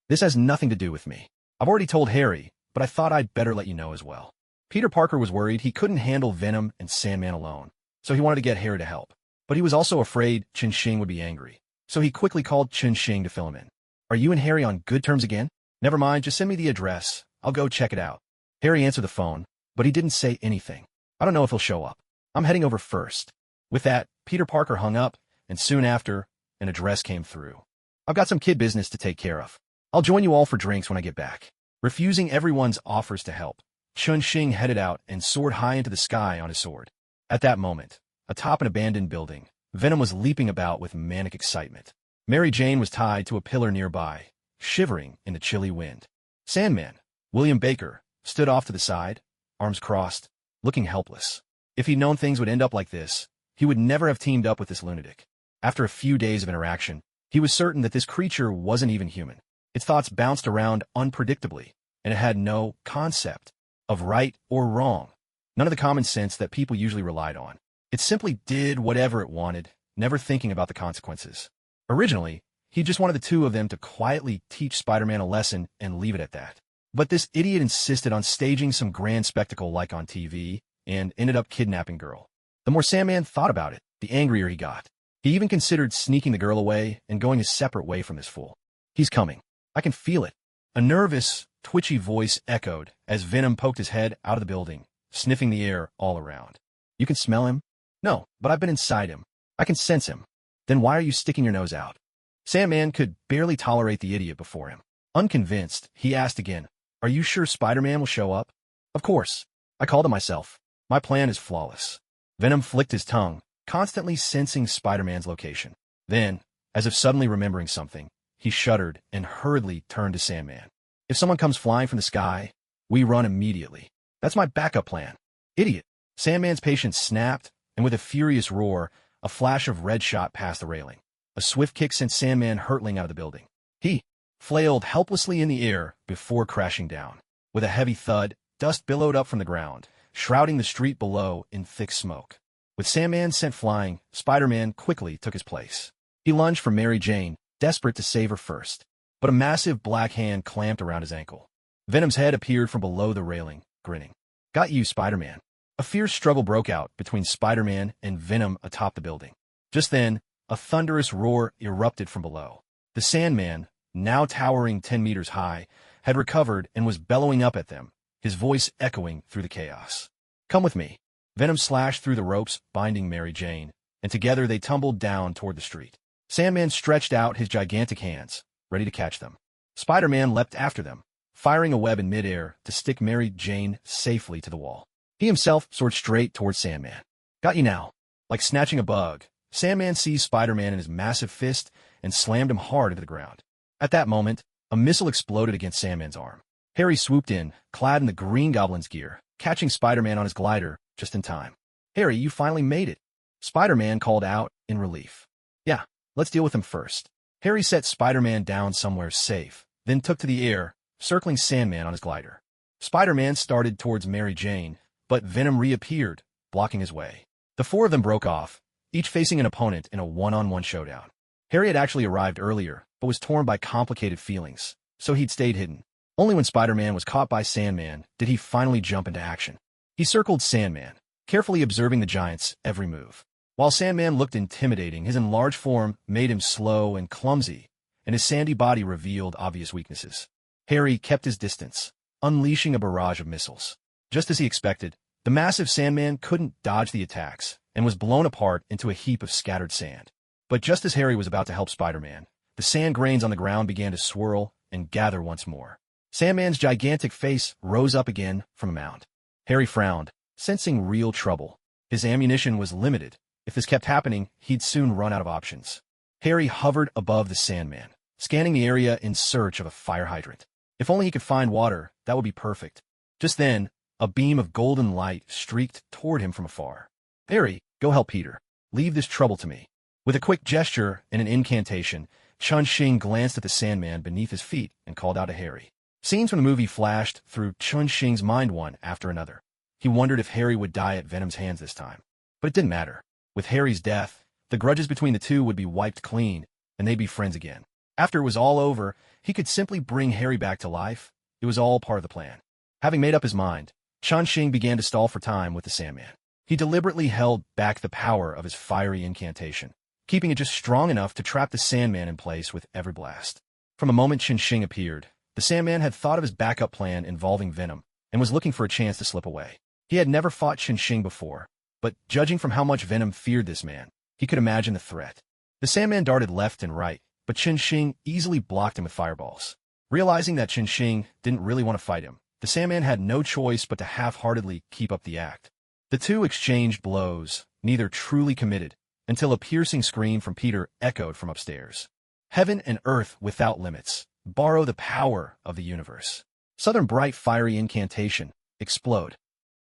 This has nothing to do with me. I've already told Harry, but I thought I'd better let you know as well. Peter Parker was worried he couldn't handle Venom and Sandman alone, so he wanted to get Harry to help. But he was also afraid Chun-Shing would be angry, so he quickly called Chun-Shing to fill him in. Are you and Harry on good terms again? Never mind, just send me the address. I'll go check it out. Harry answered the phone, but he didn't say anything. I don't know if he'll show up. I'm heading over first. With that, Peter Parker hung up, and soon after, an address came through. I've got some kid business to take care of. I'll join you all for drinks when I get back. Refusing everyone's offers to help, Chun-Shing headed out and soared high into the sky on his sword. At that moment, atop an abandoned building, Venom was leaping about with manic excitement. Mary Jane was tied to a pillar nearby, shivering in the chilly wind. Sandman, William Baker, stood off to the side, arms crossed, looking helpless. If he'd known things would end up like this, he would never have teamed up with this lunatic. After a few days of interaction, he was certain that this creature wasn't even human. Its thoughts bounced around unpredictably, and it had no concept of right or wrong, none of the common sense that people usually relied on. It simply did whatever it wanted, never thinking about the consequences. Originally, he just wanted the two of them to quietly teach Spider-Man a lesson and leave it at that. But this idiot insisted on staging some grand spectacle like on TV, and ended up kidnapping girl. The more Sandman thought about it, the angrier he got. He even considered sneaking the girl away and going a separate way from this fool. He's coming. I can feel it. A nervous, twitchy voice echoed as Venom poked his head out of the building, sniffing the air all around. You can smell him? No, but I've been inside him. I can sense him. Then why are you sticking your nose out? Sandman could barely tolerate the idiot before him. Unconvinced, he asked again, are you sure Spider-Man will show up? Of course. I called him myself. My plan is flawless. Venom flicked his tongue, constantly sensing Spider-Man's location. Then, as if suddenly remembering something, he shuddered and hurriedly turned to Sandman. If someone comes flying from the sky, we run immediately. That's my backup plan. Idiot. Sandman's patience snapped, and with a furious roar, a flash of red shot past the railing. A swift kick sent Sandman hurtling out of the building. He flailed helplessly in the air before crashing down. With a heavy thud, dust billowed up from the ground, shrouding the street below in thick smoke. With Sandman sent flying, Spider-Man quickly took his place. He lunged for Mary Jane, desperate to save her first. But a massive black hand clamped around his ankle. Venom's head appeared from below the railing, grinning. Got you, Spider-Man. A fierce struggle broke out between Spider-Man and Venom atop the building. Just then, a thunderous roar erupted from below. The Sandman, now towering 10 meters high, had recovered and was bellowing up at them, his voice echoing through the chaos. Come with me. Venom slashed through the ropes binding Mary Jane, and together they tumbled down toward the street. Sandman stretched out his gigantic hands, ready to catch them. Spider-Man leapt after them, firing a web in midair to stick Mary Jane safely to the wall. He himself soared straight towards Sandman. Got you now. Like snatching a bug, Sandman seized Spider-Man in his massive fist and slammed him hard into the ground. At that moment, a missile exploded against Sandman's arm. Harry swooped in, clad in the Green Goblin's gear, catching Spider-Man on his glider just in time. Harry, you finally made it. Spider-Man called out in relief. Yeah, let's deal with him first. Harry set Spider-Man down somewhere safe, then took to the air, circling Sandman on his glider. Spider-Man started towards Mary Jane, but Venom reappeared, blocking his way. The four of them broke off, each facing an opponent in a one-on-one showdown. Harry had actually arrived earlier, but was torn by complicated feelings, so he'd stayed hidden. Only when Spider-Man was caught by Sandman did he finally jump into action. He circled Sandman, carefully observing the giant's every move. While Sandman looked intimidating, his enlarged form made him slow and clumsy, and his sandy body revealed obvious weaknesses. Harry kept his distance, unleashing a barrage of missiles. Just as he expected, the massive Sandman couldn't dodge the attacks and was blown apart into a heap of scattered sand. But just as Harry was about to help Spider-Man, the sand grains on the ground began to swirl and gather once more. Sandman's gigantic face rose up again from a mound. Harry frowned, sensing real trouble. His ammunition was limited. If this kept happening, he'd soon run out of options. Harry hovered above the Sandman, scanning the area in search of a fire hydrant. If only he could find water, that would be perfect. Just then, a beam of golden light streaked toward him from afar. Harry, go help Peter. Leave this trouble to me. With a quick gesture and an incantation, Chun-Shing glanced at the Sandman beneath his feet and called out to Harry. Scenes from the movie flashed through Chun-Shing's mind one after another. He wondered if Harry would die at Venom's hands this time. But it didn't matter. With Harry's death, the grudges between the two would be wiped clean, and they'd be friends again. After it was all over, he could simply bring Harry back to life. It was all part of the plan. Having made up his mind, Chun-Shing began to stall for time with the Sandman. He deliberately held back the power of his fiery incantation, keeping it just strong enough to trap the Sandman in place with every blast. From the moment Chun-Shing appeared, the Sandman had thought of his backup plan involving Venom and was looking for a chance to slip away. He had never fought Chun-Shing before, but judging from how much Venom feared this man, he could imagine the threat. The Sandman darted left and right, but Chun-Shing easily blocked him with fireballs. Realizing that Chun-Shing didn't really want to fight him, the Sandman had no choice but to half-heartedly keep up the act. The two exchanged blows, neither truly committed, until a piercing scream from Peter echoed from upstairs. Heaven and earth without limits, borrow the power of the universe. Southern bright fiery incantation, explode.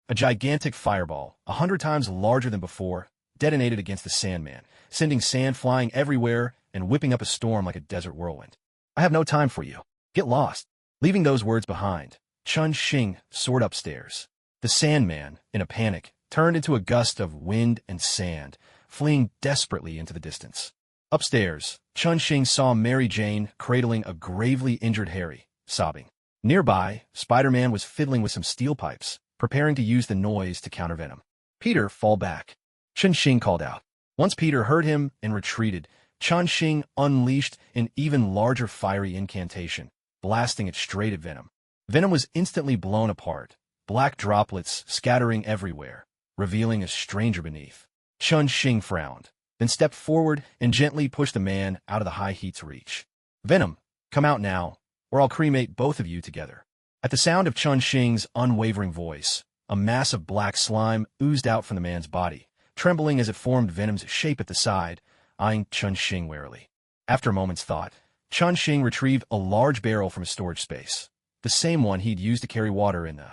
A gigantic fireball, 100 times larger than before, detonated against the Sandman, sending sand flying everywhere and whipping up a storm like a desert whirlwind. I have no time for you. Get lost. Leaving those words behind, Chun-Shing soared upstairs. The Sandman, in a panic, turned into a gust of wind and sand, fleeing desperately into the distance. Upstairs, Chun-Shing saw Mary Jane cradling a gravely injured Harry, sobbing. Nearby, Spider-Man was fiddling with some steel pipes, preparing to use the noise to counter Venom. Peter, fall back. Chun-Shing called out. Once Peter heard him and retreated, Chun-Shing unleashed an even larger fiery incantation, blasting it straight at Venom. Venom was instantly blown apart, black droplets scattering everywhere, revealing a stranger beneath. Chun-Shing frowned. then stepped forward and gently pushed the man out of the high heat's reach. Venom, come out now, or I'll cremate both of you together. At the sound of Chun Xing's unwavering voice, a mass of black slime oozed out from the man's body, trembling as it formed Venom's shape at the side, eyeing Chun Xing warily. After a moment's thought, Chun Xing retrieved a large barrel from his storage space, the same one he'd used to carry water in the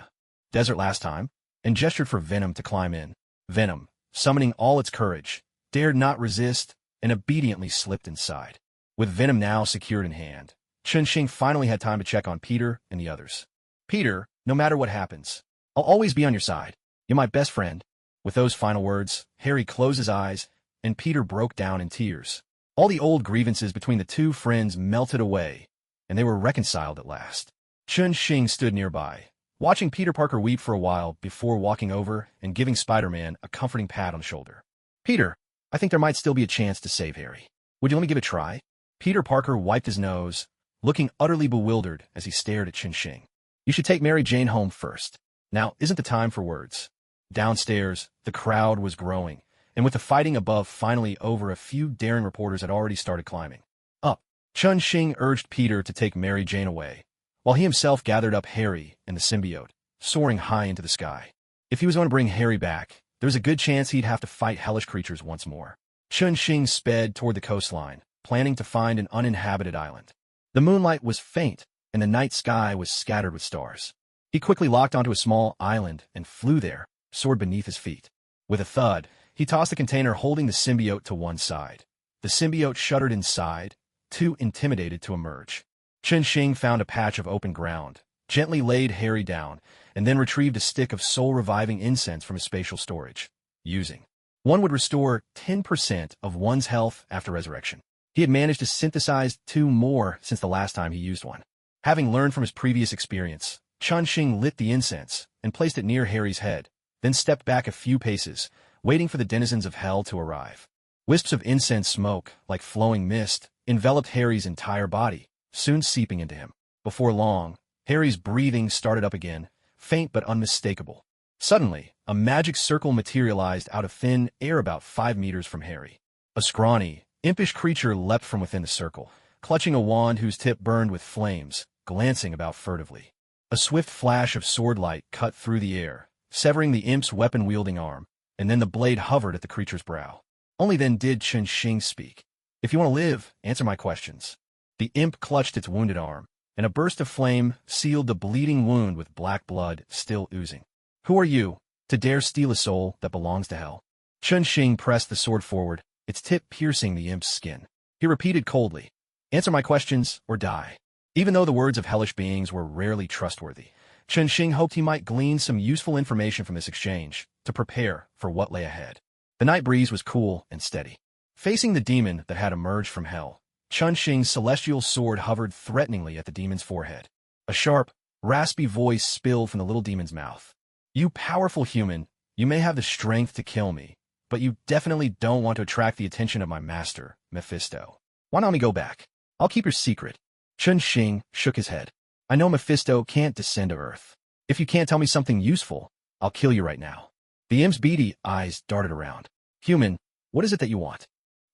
desert last time, and gestured for Venom to climb in. Venom, summoning all its courage, dared not resist and obediently slipped inside. With Venom now secured in hand, Chun Xing finally had time to check on Peter and the others. Peter, no matter what happens, I'll always be on your side. You're my best friend. With those final words, Harry closed his eyes, and Peter broke down in tears. All the old grievances between the two friends melted away, and they were reconciled at last. Chun Xing stood nearby, watching Peter Parker weep for a while before walking over and giving Spider-Man a comforting pat on the shoulder. Peter, I think there might still be a chance to save Harry. Would you let me give it a try? Peter Parker wiped his nose, looking utterly bewildered as he stared at Chun Xing. You should take Mary Jane home first. Now isn't the time for words. Downstairs, the crowd was growing, and with the fighting above finally over, a few daring reporters had already started climbing up. Chun Xing urged Peter to take Mary Jane away, while he himself gathered up Harry and the symbiote, soaring high into the sky. If he was going to bring Harry back, there was a good chance he'd have to fight hellish creatures once more. Chun Xing sped toward the coastline, planning to find an uninhabited island. The moonlight was faint, and the night sky was scattered with stars. He quickly locked onto a small island and flew there, sword beneath his feet. With a thud, he tossed the container holding the symbiote to one side. The symbiote shuddered inside, too intimidated to emerge. Chun Xing found a patch of open ground, gently laid Harry down, and then retrieved a stick of soul-reviving incense from his spatial storage. Using one would restore 10% of one's health after resurrection. He had managed to synthesize 2 more since the last time he used one. Having learned from his previous experience, Chun Xing lit the incense and placed it near Harry's head, then stepped back a few paces, waiting for the denizens of hell to arrive. Wisps of incense smoke, like flowing mist, enveloped Harry's entire body, soon seeping into him. Before long, Harry's breathing started up again, faint but unmistakable. Suddenly, a magic circle materialized out of thin air about 5 meters from Harry. A scrawny, impish creature leapt from within the circle, clutching a wand whose tip burned with flames, glancing about furtively. A swift flash of sword light cut through the air, severing the imp's weapon-wielding arm, and then the blade hovered at the creature's brow. Only then did Chun Xing speak. If you want to live, answer my questions. The imp clutched its wounded arm, and a burst of flame sealed the bleeding wound with black blood still oozing. Who are you, to dare steal a soul that belongs to hell? Chun Xing pressed the sword forward, its tip piercing the imp's skin. He repeated coldly, answer my questions or die. Even though the words of hellish beings were rarely trustworthy, Chun Xing hoped he might glean some useful information from this exchange to prepare for what lay ahead. The night breeze was cool and steady. Facing the demon that had emerged from hell, Chun Xing's celestial sword hovered threateningly at the demon's forehead. A sharp, raspy voice spilled from the little demon's mouth. You powerful human, you may have the strength to kill me, but you definitely don't want to attract the attention of my master, Mephisto. Why not let me go back? I'll keep your secret. Chun Xing shook his head. I know Mephisto can't descend to Earth. If you can't tell me something useful, I'll kill you right now. The imp's beady eyes darted around. Human, what is it that you want?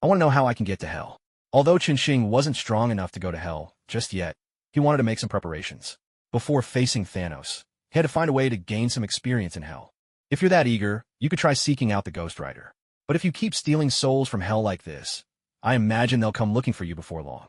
I want to know how I can get to hell. Although Chun Xing wasn't strong enough to go to hell just yet, he wanted to make some preparations. Before facing Thanos, he had to find a way to gain some experience in hell. If you're that eager, you could try seeking out the Ghost Rider. But if you keep stealing souls from hell like this, I imagine they'll come looking for you before long.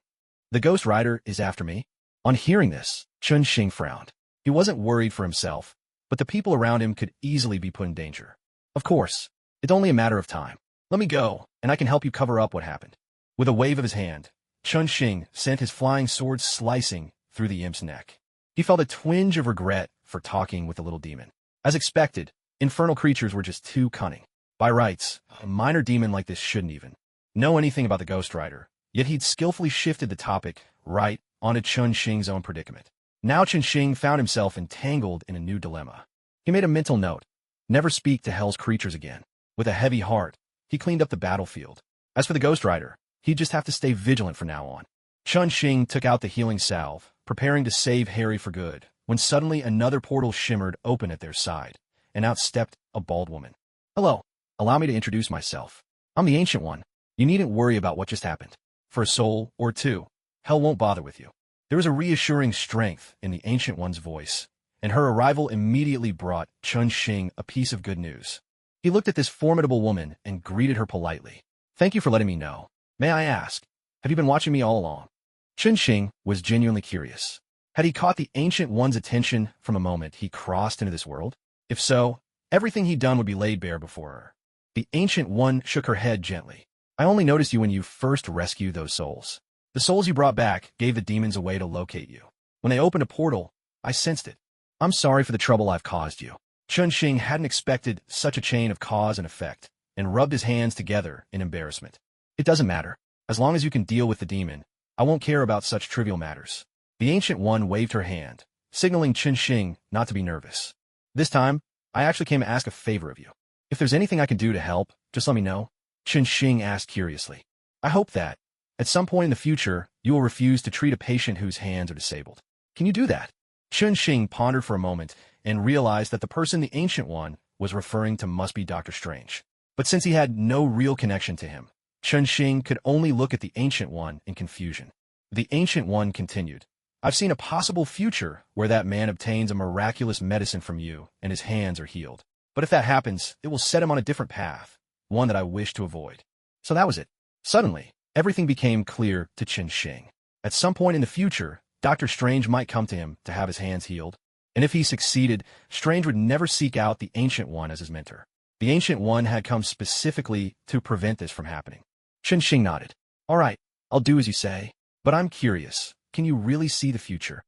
The Ghost Rider is after me? On hearing this, Chun Xing frowned. He wasn't worried for himself, but the people around him could easily be put in danger. Of course, it's only a matter of time. Let me go, and I can help you cover up what happened. With a wave of his hand, Chun Xing sent his flying sword slicing through the imp's neck. He felt a twinge of regret for talking with the little demon. As expected, infernal creatures were just too cunning. By rights, a minor demon like this shouldn't even know anything about the Ghost Rider, yet he'd skillfully shifted the topic right onto Chun Xing's own predicament. Now Chun Xing found himself entangled in a new dilemma. He made a mental note, never speak to hell's creatures again. With a heavy heart, he cleaned up the battlefield. As for the Ghost Rider, he'd just have to stay vigilant from now on. Chun Xing took out the healing salve, preparing to save Harry for good, when suddenly another portal shimmered open at their side, and out stepped a bald woman. Hello, allow me to introduce myself. I'm the Ancient One. You needn't worry about what just happened. For a soul, or two, hell won't bother with you. There was a reassuring strength in the Ancient One's voice, and her arrival immediately brought Chun-Shing a piece of good news. He looked at this formidable woman and greeted her politely. Thank you for letting me know. May I ask, have you been watching me all along? Chun-Shing was genuinely curious. Had he caught the Ancient One's attention from a moment he crossed into this world? If so, everything he'd done would be laid bare before her. The Ancient One shook her head gently. I only noticed you when you first rescued those souls. The souls you brought back gave the demons a way to locate you. When they opened a portal, I sensed it. I'm sorry for the trouble I've caused you. Chun-Shing hadn't expected such a chain of cause and effect, and rubbed his hands together in embarrassment. It doesn't matter. As long as you can deal with the demon, I won't care about such trivial matters. The Ancient One waved her hand, signaling Chun-Shing not to be nervous. This time, I actually came to ask a favor of you. If there's anything I can do to help, just let me know. Chun-Shing asked curiously. I hope that, at some point in the future, you will refuse to treat a patient whose hands are disabled. Can you do that? Chun-Shing pondered for a moment and realized that the person the Ancient One was referring to must be Dr. Strange. But since he had no real connection to him, Chun-Shing could only look at the Ancient One in confusion. The Ancient One continued. I've seen a possible future where that man obtains a miraculous medicine from you and his hands are healed. But if that happens, it will set him on a different path, one that I wish to avoid. So that was it. Suddenly, everything became clear to Chun-Shing. At some point in the future, Dr. Strange might come to him to have his hands healed. And if he succeeded, Strange would never seek out the Ancient One as his mentor. The Ancient One had come specifically to prevent this from happening. Chun-Shing nodded. All right, I'll do as you say. But I'm curious, can you really see the future?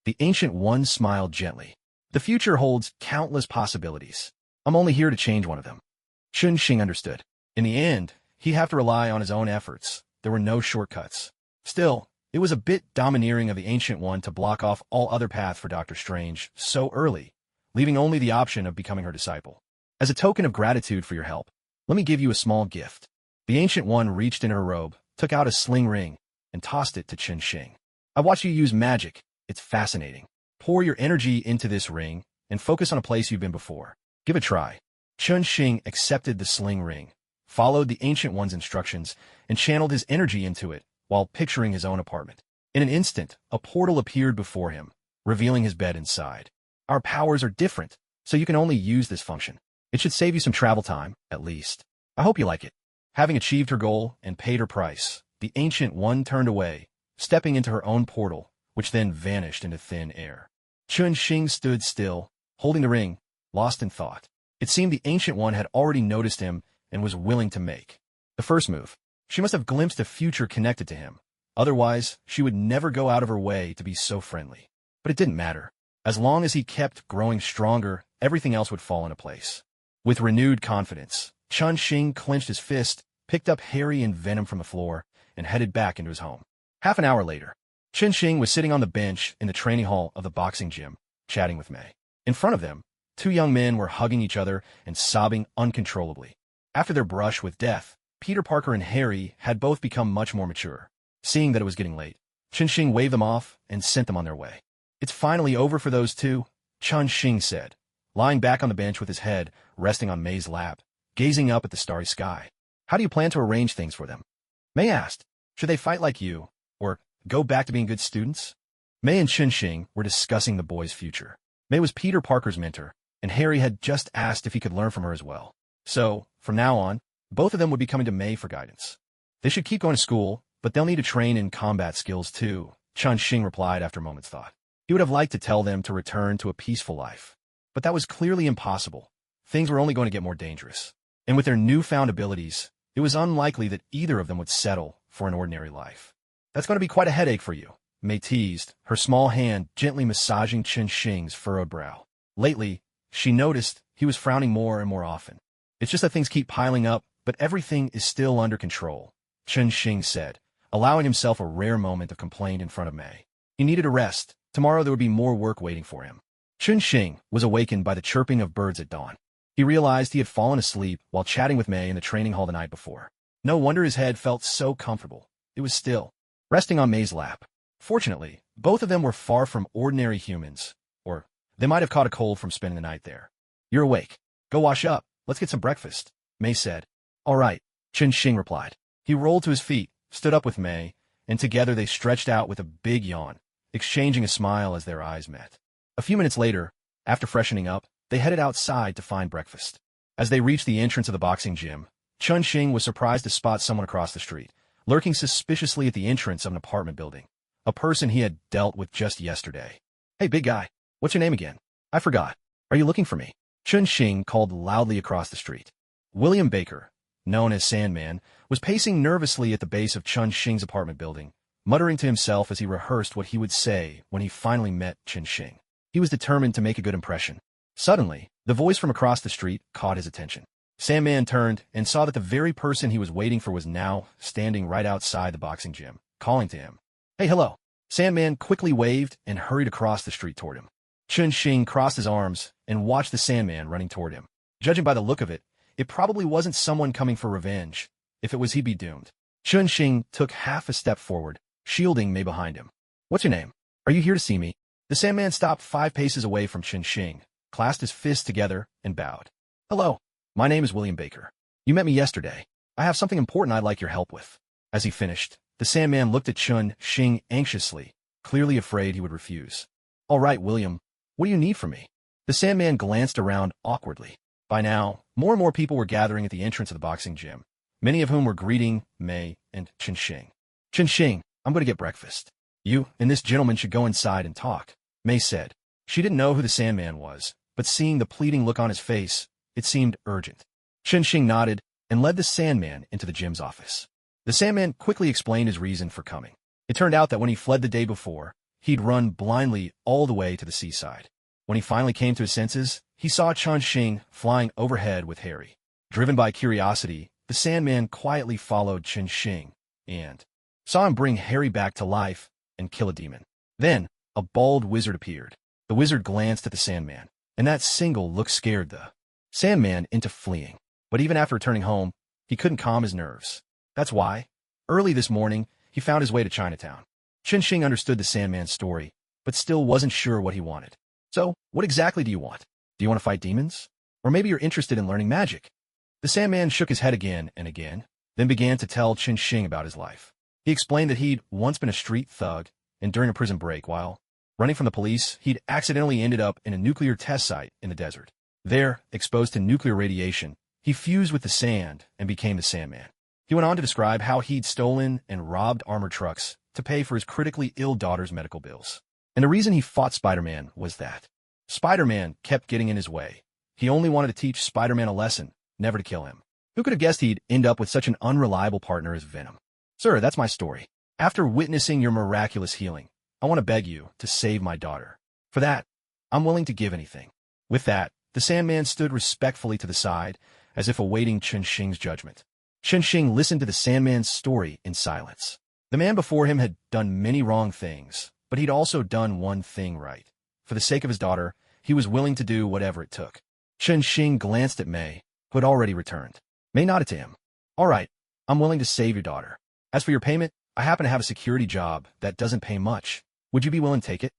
The Ancient One smiled gently. The future holds countless possibilities. I'm only here to change one of them. Chun-Shing understood. In the end, he'd have to rely on his own efforts. There were no shortcuts. Still, it was a bit domineering of the Ancient One to block off all other path for Dr. Strange so early, leaving only the option of becoming her disciple. As a token of gratitude for your help, let me give you a small gift. The Ancient One reached in her robe, took out a sling ring, and tossed it to Chun-Shing. I watched you use magic. It's fascinating. Pour your energy into this ring and focus on a place you've been before. Give it a try. Chun-Shing accepted the sling ring, followed the Ancient One's instructions, and channeled his energy into it while picturing his own apartment. In an instant, a portal appeared before him, revealing his bed inside. Our powers are different, so you can only use this function. It should save you some travel time, at least. I hope you like it. Having achieved her goal and paid her price, the Ancient One turned away, stepping into her own portal, which then vanished into thin air. Chun-Shing stood still, holding the ring, lost in thought. It seemed the Ancient One had already noticed him and was willing to make the first move. She must have glimpsed a future connected to him. Otherwise, she would never go out of her way to be so friendly. But it didn't matter. As long as he kept growing stronger, everything else would fall into place. With renewed confidence, Chun-Shing clenched his fist, picked up Harry and Venom from the floor, and headed back into his home. Half an hour later, Chun-Shing was sitting on the bench in the training hall of the boxing gym, chatting with May. In front of them, two young men were hugging each other and sobbing uncontrollably. After their brush with death, Peter Parker and Harry had both become much more mature. Seeing that it was getting late, Chun-Shing waved them off and sent them on their way. It's finally over for those two, Chun-Shing said, lying back on the bench with his head resting on May's lap, gazing up at the starry sky. How do you plan to arrange things for them? May asked, should they fight like you, or go back to being good students? May and Chun-Shing were discussing the boys' future. May was Peter Parker's mentor, and Harry had just asked if he could learn from her as well. So, from now on, both of them would be coming to May for guidance. They should keep going to school, but they'll need to train in combat skills too, Chun-Shing replied after a moment's thought. He would have liked to tell them to return to a peaceful life. But that was clearly impossible. Things were only going to get more dangerous. And with their newfound abilities, it was unlikely that either of them would settle for an ordinary life. That's going to be quite a headache for you, May teased, her small hand gently massaging Chun-Shing's furrowed brow. Lately, she noticed he was frowning more and more often. It's just that things keep piling up, but everything is still under control, Chun-Shing said, allowing himself a rare moment of complaint in front of May. He needed a rest. Tomorrow there would be more work waiting for him. Chun-Shing was awakened by the chirping of birds at dawn. He realized he had fallen asleep while chatting with May in the training hall the night before. No wonder his head felt so comfortable. It was still, resting on May's lap. Fortunately, both of them were far from ordinary humans, or they might have caught a cold from spending the night there. You're awake. Go wash up. Let's get some breakfast, May said. All right, Chun-Shing replied. He rolled to his feet, stood up with May, and together they stretched out with a big yawn, exchanging a smile as their eyes met. A few minutes later, after freshening up, they headed outside to find breakfast. As they reached the entrance of the boxing gym, Chun-Shing was surprised to spot someone across the street, lurking suspiciously at the entrance of an apartment building, a person he had dealt with just yesterday. "Hey, big guy, what's your name again? I forgot. Are you looking for me?" Chun-Shing called loudly across the street. William Baker, known as Sandman, was pacing nervously at the base of Chun-Shing's apartment building, muttering to himself as he rehearsed what he would say when he finally met Chun-Shing. He was determined to make a good impression. Suddenly, the voice from across the street caught his attention. Sandman turned and saw that the very person he was waiting for was now standing right outside the boxing gym, calling to him. "Hey, hello." Sandman quickly waved and hurried across the street toward him. Chun-Shing crossed his arms and watched the Sandman running toward him. Judging by the look of it, it probably wasn't someone coming for revenge. If it was, he'd be doomed. Chun-Shing took half a step forward, shielding May behind him. "What's your name? Are you here to see me?" The Sandman stopped 5 paces away from Chun-Shing, clasped his fists together, and bowed. "Hello. My name is William Baker. You met me yesterday. I have something important I'd like your help with." As he finished, the Sandman looked at Chun-Shing anxiously, clearly afraid he would refuse. "All right, William. What do you need from me?" The Sandman glanced around awkwardly. By now, more and more people were gathering at the entrance of the boxing gym, many of whom were greeting May and Chun-Shing. "Chun-Shing, I'm going to get breakfast. You and this gentleman should go inside and talk," May said. She didn't know who the Sandman was, but seeing the pleading look on his face, it seemed urgent. Chun-Shing nodded and led the Sandman into the gym's office. The Sandman quickly explained his reason for coming. It turned out that when he fled the day before, he'd run blindly all the way to the seaside. When he finally came to his senses, he saw Chun-Shing flying overhead with Harry. Driven by curiosity, the Sandman quietly followed Chun-Shing and saw him bring Harry back to life and kill a demon. Then, a bald wizard appeared. The wizard glanced at the Sandman, and that single look scared the Sandman into fleeing. But even after returning home, he couldn't calm his nerves. That's why, early this morning, he found his way to Chinatown. Chun-Shing understood the Sandman's story, but still wasn't sure what he wanted. "So, what exactly do you want? Do you want to fight demons? Or maybe you're interested in learning magic?" The Sandman shook his head again and again, then began to tell Chun-Shing about his life. He explained that he'd once been a street thug, and during a prison break, while running from the police, he'd accidentally ended up in a nuclear test site in the desert. There, exposed to nuclear radiation, he fused with the sand and became the Sandman. He went on to describe how he'd stolen and robbed armored trucks to pay for his critically ill daughter's medical bills. And the reason he fought Spider-Man was that Spider-Man kept getting in his way. He only wanted to teach Spider-Man a lesson, never to kill him. Who could have guessed he'd end up with such an unreliable partner as Venom? "Sir, that's my story. After witnessing your miraculous healing, I want to beg you to save my daughter. For that, I'm willing to give anything." With that, the Sandman stood respectfully to the side, as if awaiting Chun-Shing's judgment. Chun-Shing listened to the Sandman's story in silence. The man before him had done many wrong things, but he'd also done one thing right. For the sake of his daughter, he was willing to do whatever it took. Chun-Shing glanced at May, who had already returned. May nodded to him. "All right, I'm willing to save your daughter. As for your payment, I happen to have a security job that doesn't pay much. Would you be willing to take it?"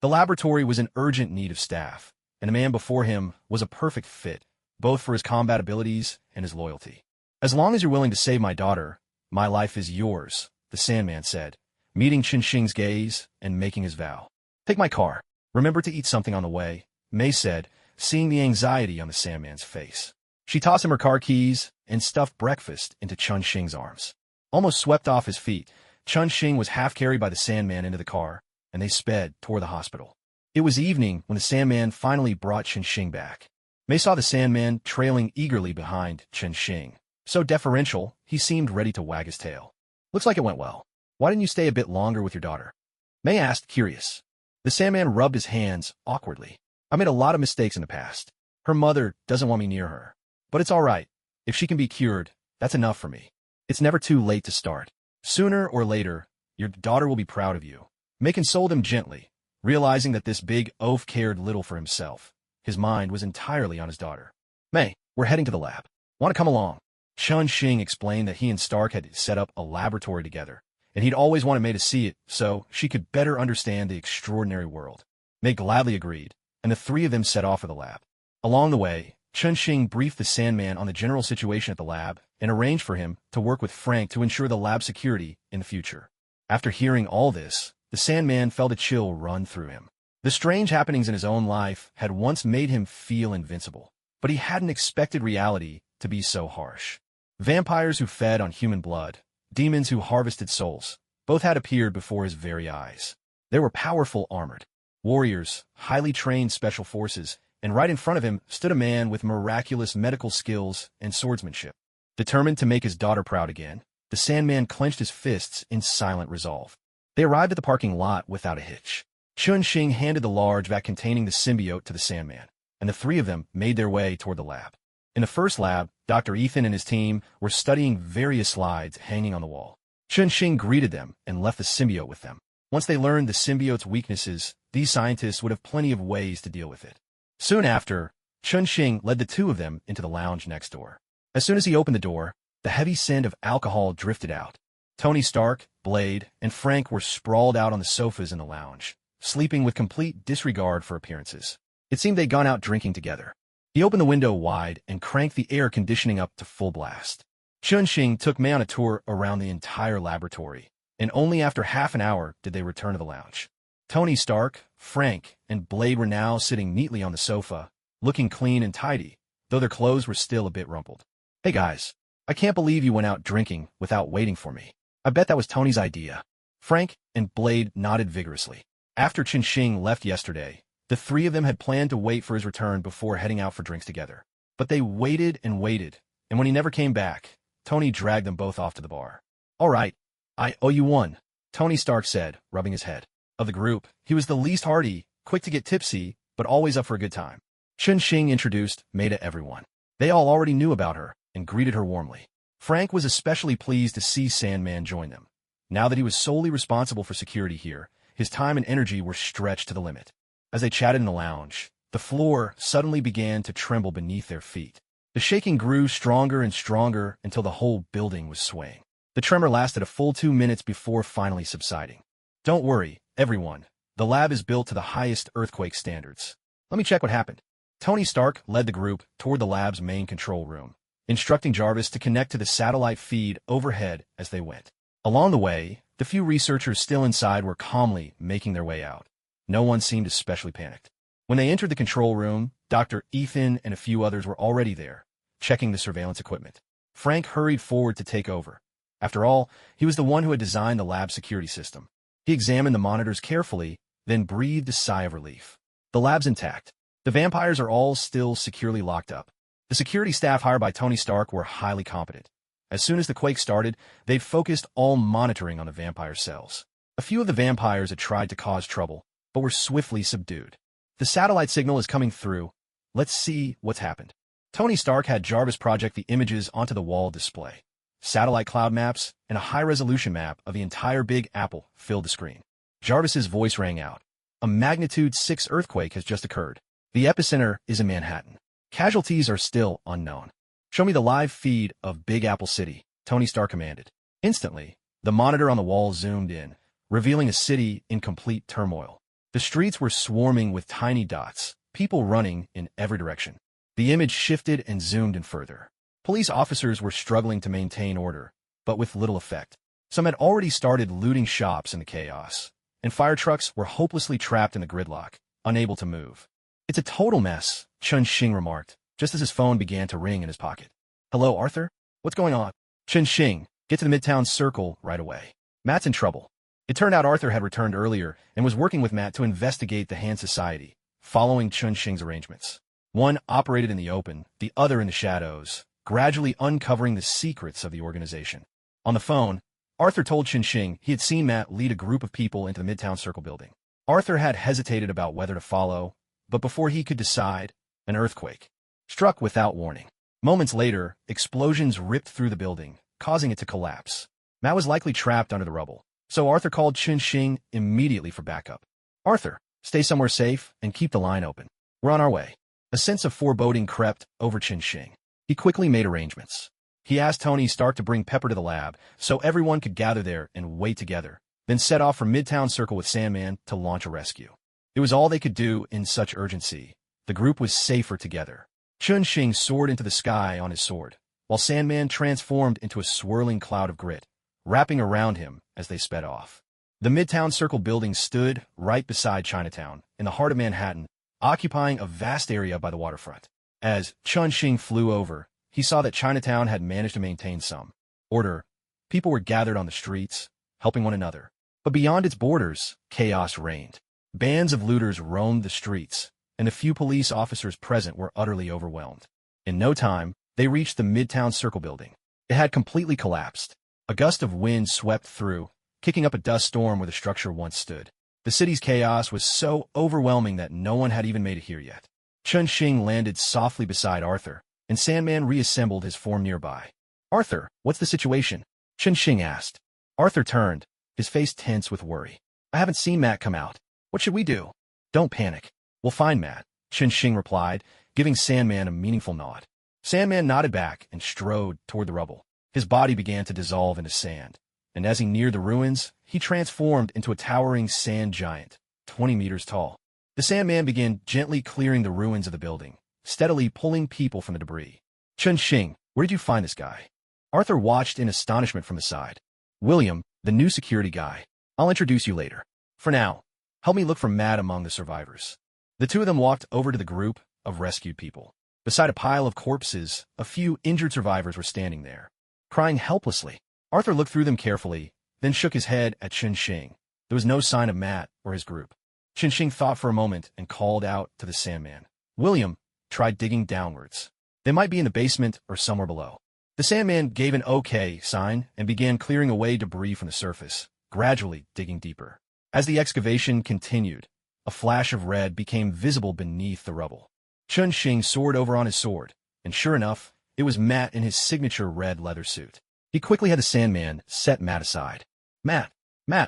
The laboratory was in urgent need of staff, and the man before him was a perfect fit, both for his combat abilities and his loyalty. "As long as you're willing to save my daughter, my life is yours," the Sandman said, meeting Chun-Shing's gaze and making his vow. "Take my car. Remember to eat something on the way," May said, seeing the anxiety on the Sandman's face. She tossed him her car keys and stuffed breakfast into Chun-Shing's arms. Almost swept off his feet, Chun-Shing was half carried by the Sandman into the car, and they sped toward the hospital. It was evening when the Sandman finally brought Chun-Shing back. May saw the Sandman trailing eagerly behind Chun-Shing. So deferential, he seemed ready to wag his tail. "Looks like it went well. Why didn't you stay a bit longer with your daughter?" May asked, curious. The Sandman rubbed his hands awkwardly. "I made a lot of mistakes in the past. Her mother doesn't want me near her. But it's all right. If she can be cured, that's enough for me. It's never too late to start. Sooner or later, your daughter will be proud of you." May consoled him gently, realizing that this big oaf cared little for himself. His mind was entirely on his daughter. "May, we're heading to the lab. Want to come along?" Chun-Shing explained that he and Stark had set up a laboratory together, and he'd always wanted May to see it so she could better understand the extraordinary world. May gladly agreed, and the three of them set off for the lab. Along the way, Chun-Shing briefed the Sandman on the general situation at the lab and arranged for him to work with Frank to ensure the lab security in the future. After hearing all this, the Sandman felt a chill run through him. The strange happenings in his own life had once made him feel invincible, but he hadn't expected reality to be so harsh. Vampires who fed on human blood, demons who harvested souls, both had appeared before his very eyes. They were powerful armored warriors, highly trained special forces, and right in front of him stood a man with miraculous medical skills and swordsmanship. Determined to make his daughter proud again, the Sandman clenched his fists in silent resolve. They arrived at the parking lot without a hitch. Chun-Shing handed the large vat containing the symbiote to the Sandman, and the three of them made their way toward the lab. In the first lab, Dr. Ethan and his team were studying various slides hanging on the wall. Chun-Shing greeted them and left the symbiote with them. Once they learned the symbiote's weaknesses, these scientists would have plenty of ways to deal with it. Soon after, Chun-Shing led the two of them into the lounge next door. As soon as he opened the door, the heavy scent of alcohol drifted out. Tony Stark, Blade, and Frank were sprawled out on the sofas in the lounge, sleeping with complete disregard for appearances. It seemed they'd gone out drinking together. He opened the window wide and cranked the air conditioning up to full blast. Chun-Shing took Mei on a tour around the entire laboratory, and only after half an hour did they return to the lounge. Tony Stark, Frank, and Blade were now sitting neatly on the sofa, looking clean and tidy, though their clothes were still a bit rumpled. "Hey guys, I can't believe you went out drinking without waiting for me. I bet that was Tony's idea." Frank and Blade nodded vigorously. After Chun-Shing left yesterday, the three of them had planned to wait for his return before heading out for drinks together. But they waited and waited, and when he never came back, Tony dragged them both off to the bar. "All right, I owe you one," Tony Stark said, rubbing his head. Of the group, he was the least hardy, quick to get tipsy, but always up for a good time. Chun-Shing introduced Mei to everyone. They all already knew about her and greeted her warmly. Frank was especially pleased to see Sandman join them. Now that he was solely responsible for security here, his time and energy were stretched to the limit. As they chatted in the lounge, the floor suddenly began to tremble beneath their feet. The shaking grew stronger and stronger until the whole building was swaying. The tremor lasted a full 2 minutes before finally subsiding. "Don't worry, everyone. The lab is built to the highest earthquake standards. Let me check what happened." Tony Stark led the group toward the lab's main control room, instructing Jarvis to connect to the satellite feed overhead as they went. Along the way, the few researchers still inside were calmly making their way out. No one seemed especially panicked. When they entered the control room, Dr. Ethan and a few others were already there, checking the surveillance equipment. Frank hurried forward to take over. After all, he was the one who had designed the lab security system. He examined the monitors carefully, then breathed a sigh of relief. The lab's intact. The vampires are all still securely locked up. The security staff hired by Tony Stark were highly competent. As soon as the quake started, they'd focused all monitoring on the vampire cells. A few of the vampires had tried to cause trouble, but were swiftly subdued. "The satellite signal is coming through. Let's see what's happened." Tony Stark had Jarvis project the images onto the wall display. Satellite cloud maps and a high-resolution map of the entire Big Apple filled the screen. Jarvis's voice rang out. "A magnitude 6 earthquake has just occurred. The epicenter is in Manhattan. Casualties are still unknown. Show me the live feed of Big Apple City," Tony Stark commanded. Instantly, the monitor on the wall zoomed in, revealing a city in complete turmoil. The streets were swarming with tiny dots, people running in every direction. The image shifted and zoomed in further. Police officers were struggling to maintain order, but with little effect. Some had already started looting shops in the chaos, and fire trucks were hopelessly trapped in the gridlock, unable to move. "It's a total mess," Chun-Shing remarked, just as his phone began to ring in his pocket. "Hello, Arthur? What's going on?" "Chun-Shing, get to the Midtown Circle right away. Matt's in trouble." It turned out Arthur had returned earlier and was working with Matt to investigate the Hand Society, following Chun-Shing's arrangements. One operated in the open, the other in the shadows, gradually uncovering the secrets of the organization. On the phone, Arthur told Chun-Shing he had seen Matt lead a group of people into the Midtown Circle building. Arthur had hesitated about whether to follow, but before he could decide, an earthquake struck without warning. Moments later, explosions ripped through the building, causing it to collapse. Matt was likely trapped under the rubble, so Arthur called Chun-Shing immediately for backup. "Arthur, stay somewhere safe and keep the line open. We're on our way." A sense of foreboding crept over Chun-Shing. He quickly made arrangements. He asked Tony Stark to bring Pepper to the lab so everyone could gather there and wait together, then set off for Midtown Circle with Sandman to launch a rescue. It was all they could do in such urgency. The group was safer together. Chun-Shing soared into the sky on his sword, while Sandman transformed into a swirling cloud of grit, wrapping around him as they sped off. The Midtown Circle building stood right beside Chinatown, in the heart of Manhattan, occupying a vast area by the waterfront. As Chun-Shing flew over, he saw that Chinatown had managed to maintain some order. People were gathered on the streets, helping one another. But beyond its borders, chaos reigned. Bands of looters roamed the streets, and the few police officers present were utterly overwhelmed. In no time, they reached the Midtown Circle building. It had completely collapsed. A gust of wind swept through, kicking up a dust storm where the structure once stood. The city's chaos was so overwhelming that no one had even made it here yet. Chun-Shing landed softly beside Arthur, and Sandman reassembled his form nearby. "Arthur, what's the situation?" Chun-Shing asked. Arthur turned, his face tense with worry. "I haven't seen Matt come out. What should we do?" "Don't panic. We'll find Matt," Chun-Shing replied, giving Sandman a meaningful nod. Sandman nodded back and strode toward the rubble. His body began to dissolve into sand, and as he neared the ruins, he transformed into a towering sand giant, 20 meters tall. The Sandman began gently clearing the ruins of the building, steadily pulling people from the debris. "Chun-Shing, where did you find this guy?" Arthur watched in astonishment from the side. "William, the new security guy. I'll introduce you later. For now, help me look for Matt among the survivors." The two of them walked over to the group of rescued people. Beside a pile of corpses, a few injured survivors were standing there, crying helplessly. Arthur looked through them carefully, then shook his head at Chun-Shing. There was no sign of Matt or his group. Chun-Shing thought for a moment and called out to the Sandman. "William, try digging downwards. They might be in the basement or somewhere below." The Sandman gave an okay sign and began clearing away debris from the surface, gradually digging deeper. As the excavation continued, a flash of red became visible beneath the rubble. Chun-Shing soared over on his sword, and sure enough, it was Matt in his signature red leather suit. He quickly had the Sandman set Matt aside. Matt,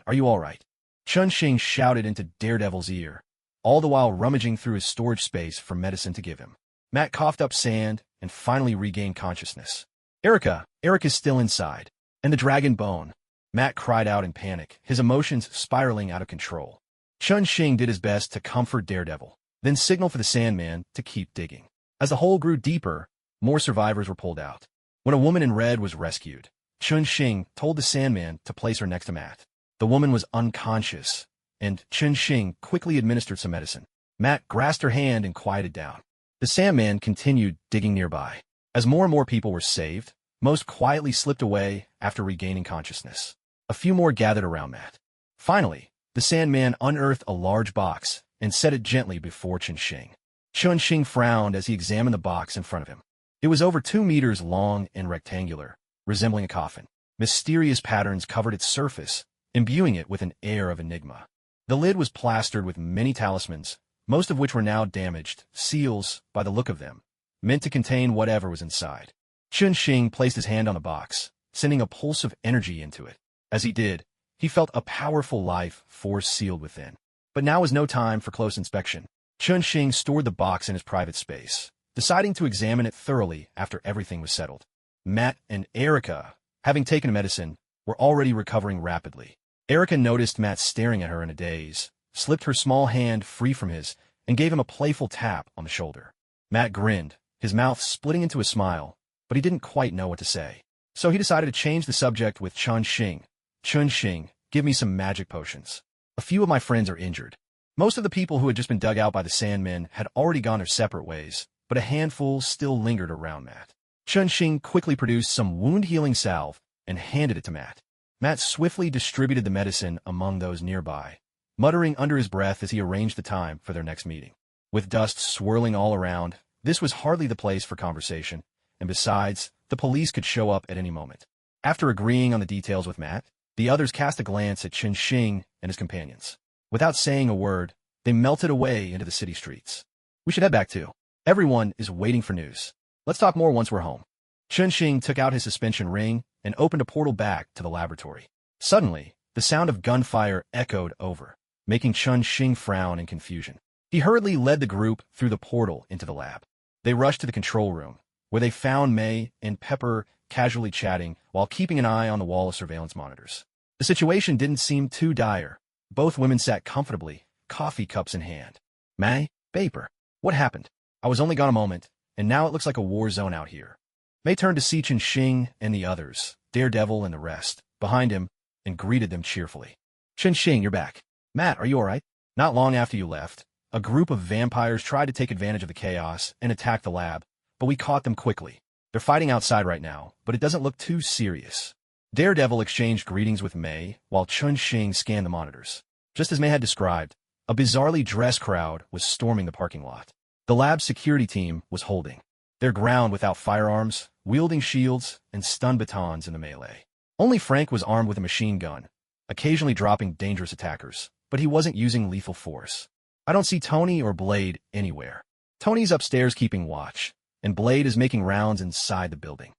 are you all right?" Chun-Shing shouted into Daredevil's ear, all the while rummaging through his storage space for medicine to give him. Matt coughed up sand and finally regained consciousness. Erica's still inside. And the dragon bone." Matt cried out in panic, his emotions spiraling out of control. Chun-Shing did his best to comfort Daredevil, then signaled for the Sandman to keep digging. As the hole grew deeper, more survivors were pulled out. When a woman in red was rescued, Chun-Shing told the Sandman to place her next to Matt. The woman was unconscious, and Chun-Shing quickly administered some medicine. Matt grasped her hand and quieted down. The Sandman continued digging nearby. As more and more people were saved, most quietly slipped away after regaining consciousness. A few more gathered around Matt. Finally, the Sandman unearthed a large box and set it gently before Chun-Shing. Chun-Shing frowned as he examined the box in front of him. It was over 2 meters long and rectangular, resembling a coffin. Mysterious patterns covered its surface, imbuing it with an air of enigma. The lid was plastered with many talismans, most of which were now damaged, seals, by the look of them, meant to contain whatever was inside. Chun-Shing placed his hand on the box, sending a pulse of energy into it. As he did, he felt a powerful life force sealed within. But now was no time for close inspection. Chun-Shing stored the box in his private space, deciding to examine it thoroughly after everything was settled. Matt and Erica, having taken medicine, were already recovering rapidly. Erica noticed Matt staring at her in a daze, slipped her small hand free from his, and gave him a playful tap on the shoulder. Matt grinned, his mouth splitting into a smile, but he didn't quite know what to say. So he decided to change the subject with Chun-Shing. "Chun-Shing, give me some magic potions. A few of my friends are injured." Most of the people who had just been dug out by the Sandmen had already gone their separate ways, but a handful still lingered around Matt. Chun-Shing quickly produced some wound-healing salve and handed it to Matt. Matt swiftly distributed the medicine among those nearby, muttering under his breath as he arranged the time for their next meeting. With dust swirling all around, this was hardly the place for conversation, and besides, the police could show up at any moment. After agreeing on the details with Matt, the others cast a glance at Chun-Shing and his companions. Without saying a word, they melted away into the city streets. "We should head back too. Everyone is waiting for news. Let's talk more once we're home." Chun-Shing took out his suspension ring and opened a portal back to the laboratory. Suddenly, the sound of gunfire echoed over, making Chun-Shing frown in confusion. He hurriedly led the group through the portal into the lab. They rushed to the control room, where they found May and Pepper casually chatting while keeping an eye on the wall of surveillance monitors. The situation didn't seem too dire. Both women sat comfortably, coffee cups in hand. "May, Pepper, what happened? I was only gone a moment, and now it looks like a war zone out here." May turned to see Chen Xing and the others, Daredevil and the rest, behind him, and greeted them cheerfully. Chen Xing, you're back. Matt, are you alright? Not long after you left, a group of vampires tried to take advantage of the chaos and attack the lab, but we caught them quickly. They're fighting outside right now, but it doesn't look too serious. Daredevil exchanged greetings with May, while Chen Xing scanned the monitors. Just as May had described, a bizarrely dressed crowd was storming the parking lot. The lab's security team was holding their ground without firearms, wielding shields and stun batons in the melee. Only Frank was armed with a machine gun, occasionally dropping dangerous attackers, but he wasn't using lethal force. I don't see Tony or Blade anywhere. Tony's upstairs keeping watch, and Blade is making rounds inside the building.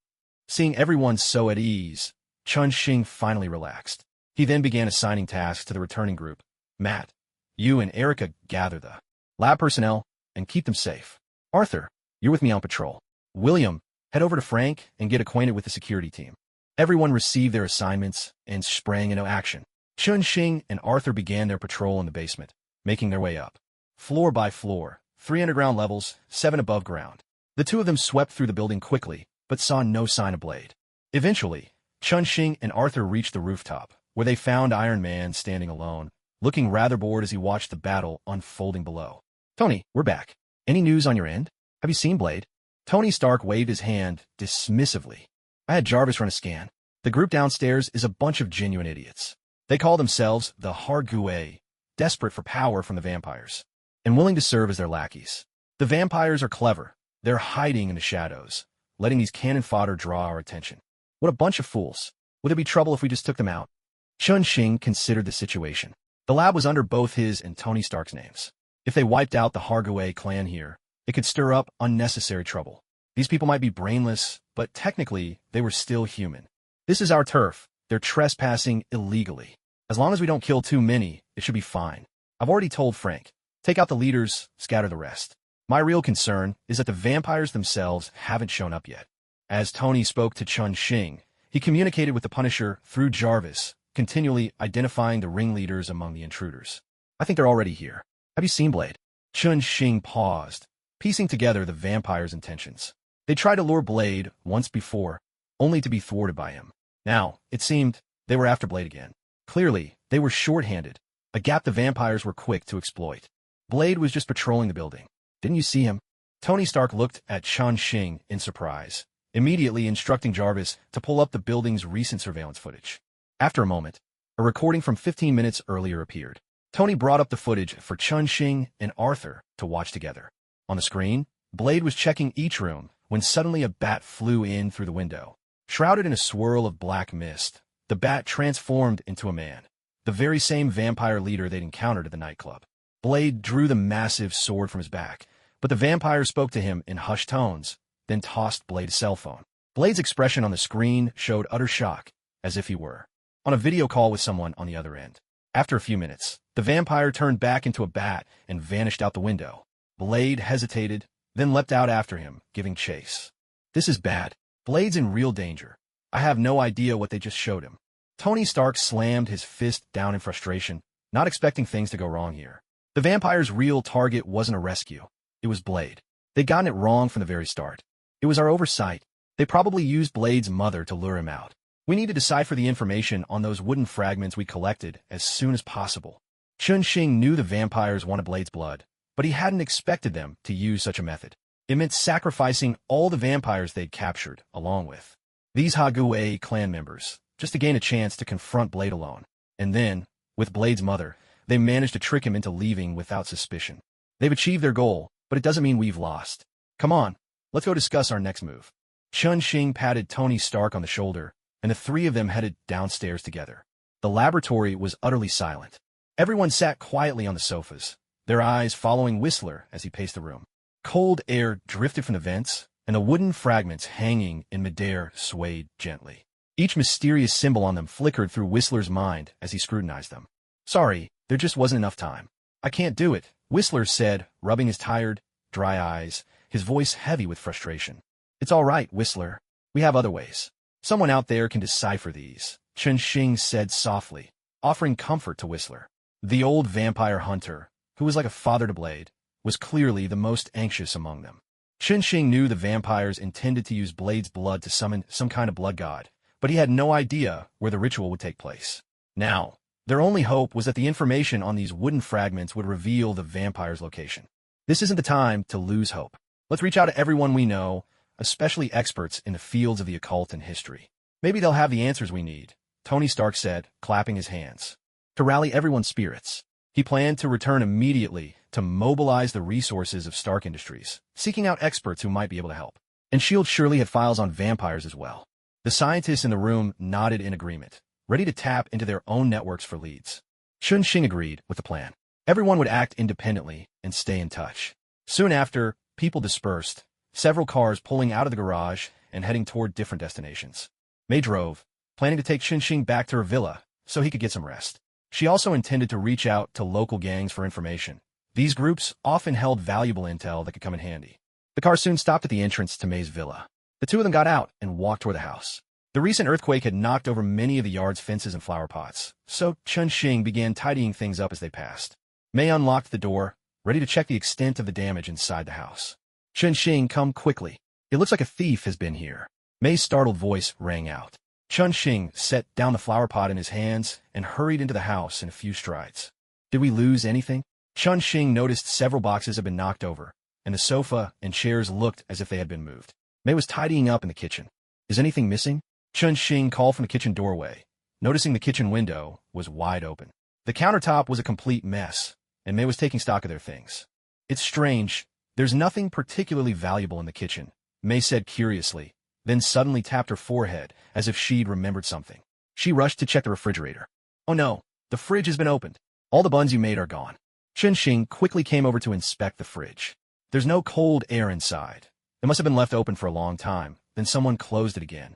Seeing everyone so at ease, Chen Xing finally relaxed. He then began assigning tasks to the returning group. Matt, you and Erica gather the lab personnel and keep them safe. Arthur, you're with me on patrol. William, head over to Frank and get acquainted with the security team. Everyone received their assignments and sprang into action. Chen Xing and Arthur began their patrol in the basement, making their way up. Floor by floor, 3 underground levels, 7 above ground. The two of them swept through the building quickly, but saw no sign of Blade. Eventually, Chen Xing and Arthur reached the rooftop, where they found Iron Man standing alone, looking rather bored as he watched the battle unfolding below. Tony, we're back. Any news on your end? Have you seen Blade? Tony Stark waved his hand dismissively. I had Jarvis run a scan. The group downstairs is a bunch of genuine idiots. They call themselves the Hargue, desperate for power from the vampires, and willing to serve as their lackeys. The vampires are clever. They're hiding in the shadows, letting these cannon fodder draw our attention. What a bunch of fools. Would there be trouble if we just took them out? Chen Xing considered the situation. The lab was under both his and Tony Stark's names. If they wiped out the Hargue clan here, it could stir up unnecessary trouble. These people might be brainless, but technically, they were still human. This is our turf. They're trespassing illegally. As long as we don't kill too many, it should be fine. I've already told Frank. Take out the leaders, scatter the rest. My real concern is that the vampires themselves haven't shown up yet. As Tony spoke to Chen Xing, he communicated with the Punisher through Jarvis, continually identifying the ringleaders among the intruders. I think they're already here. Have you seen Blade? Chen Xing paused, piecing together the vampire's intentions. They tried to lure Blade once before, only to be thwarted by him. Now, it seemed, they were after Blade again. Clearly, they were short-handed, a gap the vampires were quick to exploit. Blade was just patrolling the building. Didn't you see him? Tony Stark looked at Chen Xing in surprise, immediately instructing Jarvis to pull up the building's recent surveillance footage. After a moment, a recording from 15 minutes earlier appeared. Tony brought up the footage for Chen Xing and Arthur to watch together. On the screen, Blade was checking each room when suddenly a bat flew in through the window. Shrouded in a swirl of black mist, the bat transformed into a man, the very same vampire leader they'd encountered at the nightclub. Blade drew the massive sword from his back, but the vampire spoke to him in hushed tones, then tossed Blade's cell phone. Blade's expression on the screen showed utter shock, as if he were on a video call with someone on the other end. After a few minutes, the vampire turned back into a bat and vanished out the window. Blade hesitated, then leapt out after him, giving chase. This is bad. Blade's in real danger. I have no idea what they just showed him. Tony Stark slammed his fist down in frustration, not expecting things to go wrong here. The vampire's real target wasn't a rescue. It was Blade. They'd gotten it wrong from the very start. It was our oversight. They probably used Blade's mother to lure him out. We need to decipher the information on those wooden fragments we collected as soon as possible. Chen Xing knew the vampires wanted Blade's blood, but he hadn't expected them to use such a method. It meant sacrificing all the vampires they'd captured, along with these Hargue clan members, just to gain a chance to confront Blade alone. And then, with Blade's mother, they managed to trick him into leaving without suspicion. They've achieved their goal, but it doesn't mean we've lost. Come on, let's go discuss our next move. Chen Xing patted Tony Stark on the shoulder, and the three of them headed downstairs together. The laboratory was utterly silent. Everyone sat quietly on the sofas, their eyes following Whistler as he paced the room. Cold air drifted from the vents, and the wooden fragments hanging in midair swayed gently. Each mysterious symbol on them flickered through Whistler's mind as he scrutinized them. Sorry, there just wasn't enough time. I can't do it, Whistler said, rubbing his tired, dry eyes, his voice heavy with frustration. It's all right, Whistler. We have other ways. Someone out there can decipher these, Chen Xing said softly, offering comfort to Whistler. The old vampire hunter, who was like a father to Blade, was clearly the most anxious among them. Xing knew the vampires intended to use Blade's blood to summon some kind of blood god, but he had no idea where the ritual would take place. Now, their only hope was that the information on these wooden fragments would reveal the vampire's location. This isn't the time to lose hope. Let's reach out to everyone we know, especially experts in the fields of the occult and history. Maybe they'll have the answers we need, Tony Stark said, clapping his hands. To rally everyone's spirits, he planned to return immediately to mobilize the resources of Stark Industries, seeking out experts who might be able to help. And S.H.I.E.L.D. surely had files on vampires as well. The scientists in the room nodded in agreement, ready to tap into their own networks for leads. Xing agreed with the plan. Everyone would act independently and stay in touch. Soon after, people dispersed, several cars pulling out of the garage and heading toward different destinations. May drove, planning to take Xing back to her villa so he could get some rest. She also intended to reach out to local gangs for information. These groups often held valuable intel that could come in handy. The car soon stopped at the entrance to May's villa. The two of them got out and walked toward the house. The recent earthquake had knocked over many of the yard's fences and flower pots, so Xing began tidying things up as they passed. May unlocked the door, ready to check the extent of the damage inside the house. Xing, come quickly. It looks like a thief has been here. May's startled voice rang out. Xing set down the flower pot in his hands and hurried into the house in a few strides. Did we lose anything? Xing noticed several boxes had been knocked over, and the sofa and chairs looked as if they had been moved. May was tidying up in the kitchen. Is anything missing? Xing called from the kitchen doorway, noticing the kitchen window was wide open. The countertop was a complete mess, and May was taking stock of their things. It's strange. There's nothing particularly valuable in the kitchen, May said curiously, then suddenly tapped her forehead as if she'd remembered something. She rushed to check the refrigerator. Oh no, the fridge has been opened. All the buns you made are gone. Xing quickly came over to inspect the fridge. There's no cold air inside. It must have been left open for a long time, then someone closed it again.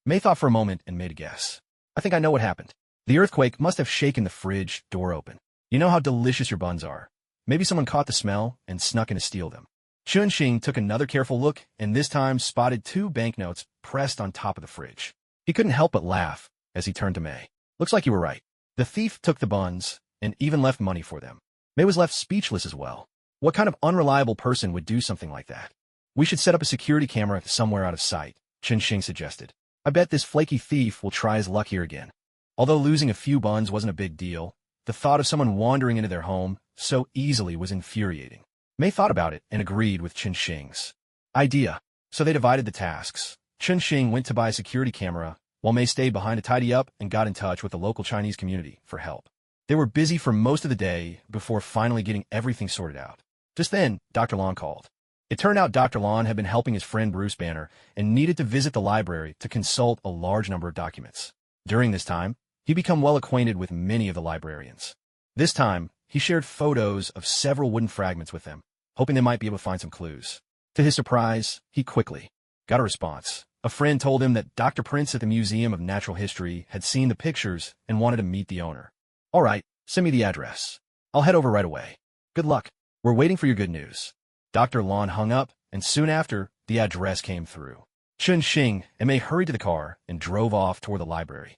May thought for a moment and made a guess. I think I know what happened. The earthquake must have shaken the fridge door open. You know how delicious your buns are. Maybe someone caught the smell and snuck in to steal them. Xing took another careful look and this time spotted 2 banknotes pressed on top of the fridge. He couldn't help but laugh as he turned to May. Looks like you were right. The thief took the buns and even left money for them. May was left speechless as well. What kind of unreliable person would do something like that? We should set up a security camera somewhere out of sight, Xing suggested. I bet this flaky thief will try his luck here again. Although losing a few buns wasn't a big deal, the thought of someone wandering into their home so easily was infuriating. May thought about it and agreed with Xing's idea. So they divided the tasks. Xing went to buy a security camera, while May stayed behind to tidy up and got in touch with the local Chinese community for help. They were busy for most of the day before finally getting everything sorted out. Just then, Dr. Lon called. It turned out Dr. Lon had been helping his friend Bruce Banner and needed to visit the library to consult a large number of documents. During this time, he became well acquainted with many of the librarians. This time, he shared photos of several wooden fragments with them, hoping they might be able to find some clues. To his surprise, he quickly got a response. A friend told him that Dr. Prince at the Museum of Natural History had seen the pictures and wanted to meet the owner. All right, send me the address. I'll head over right away. Good luck. We're waiting for your good news. Dr. Lon hung up, and soon after, the address came through. Xing and May hurried to the car and drove off toward the library.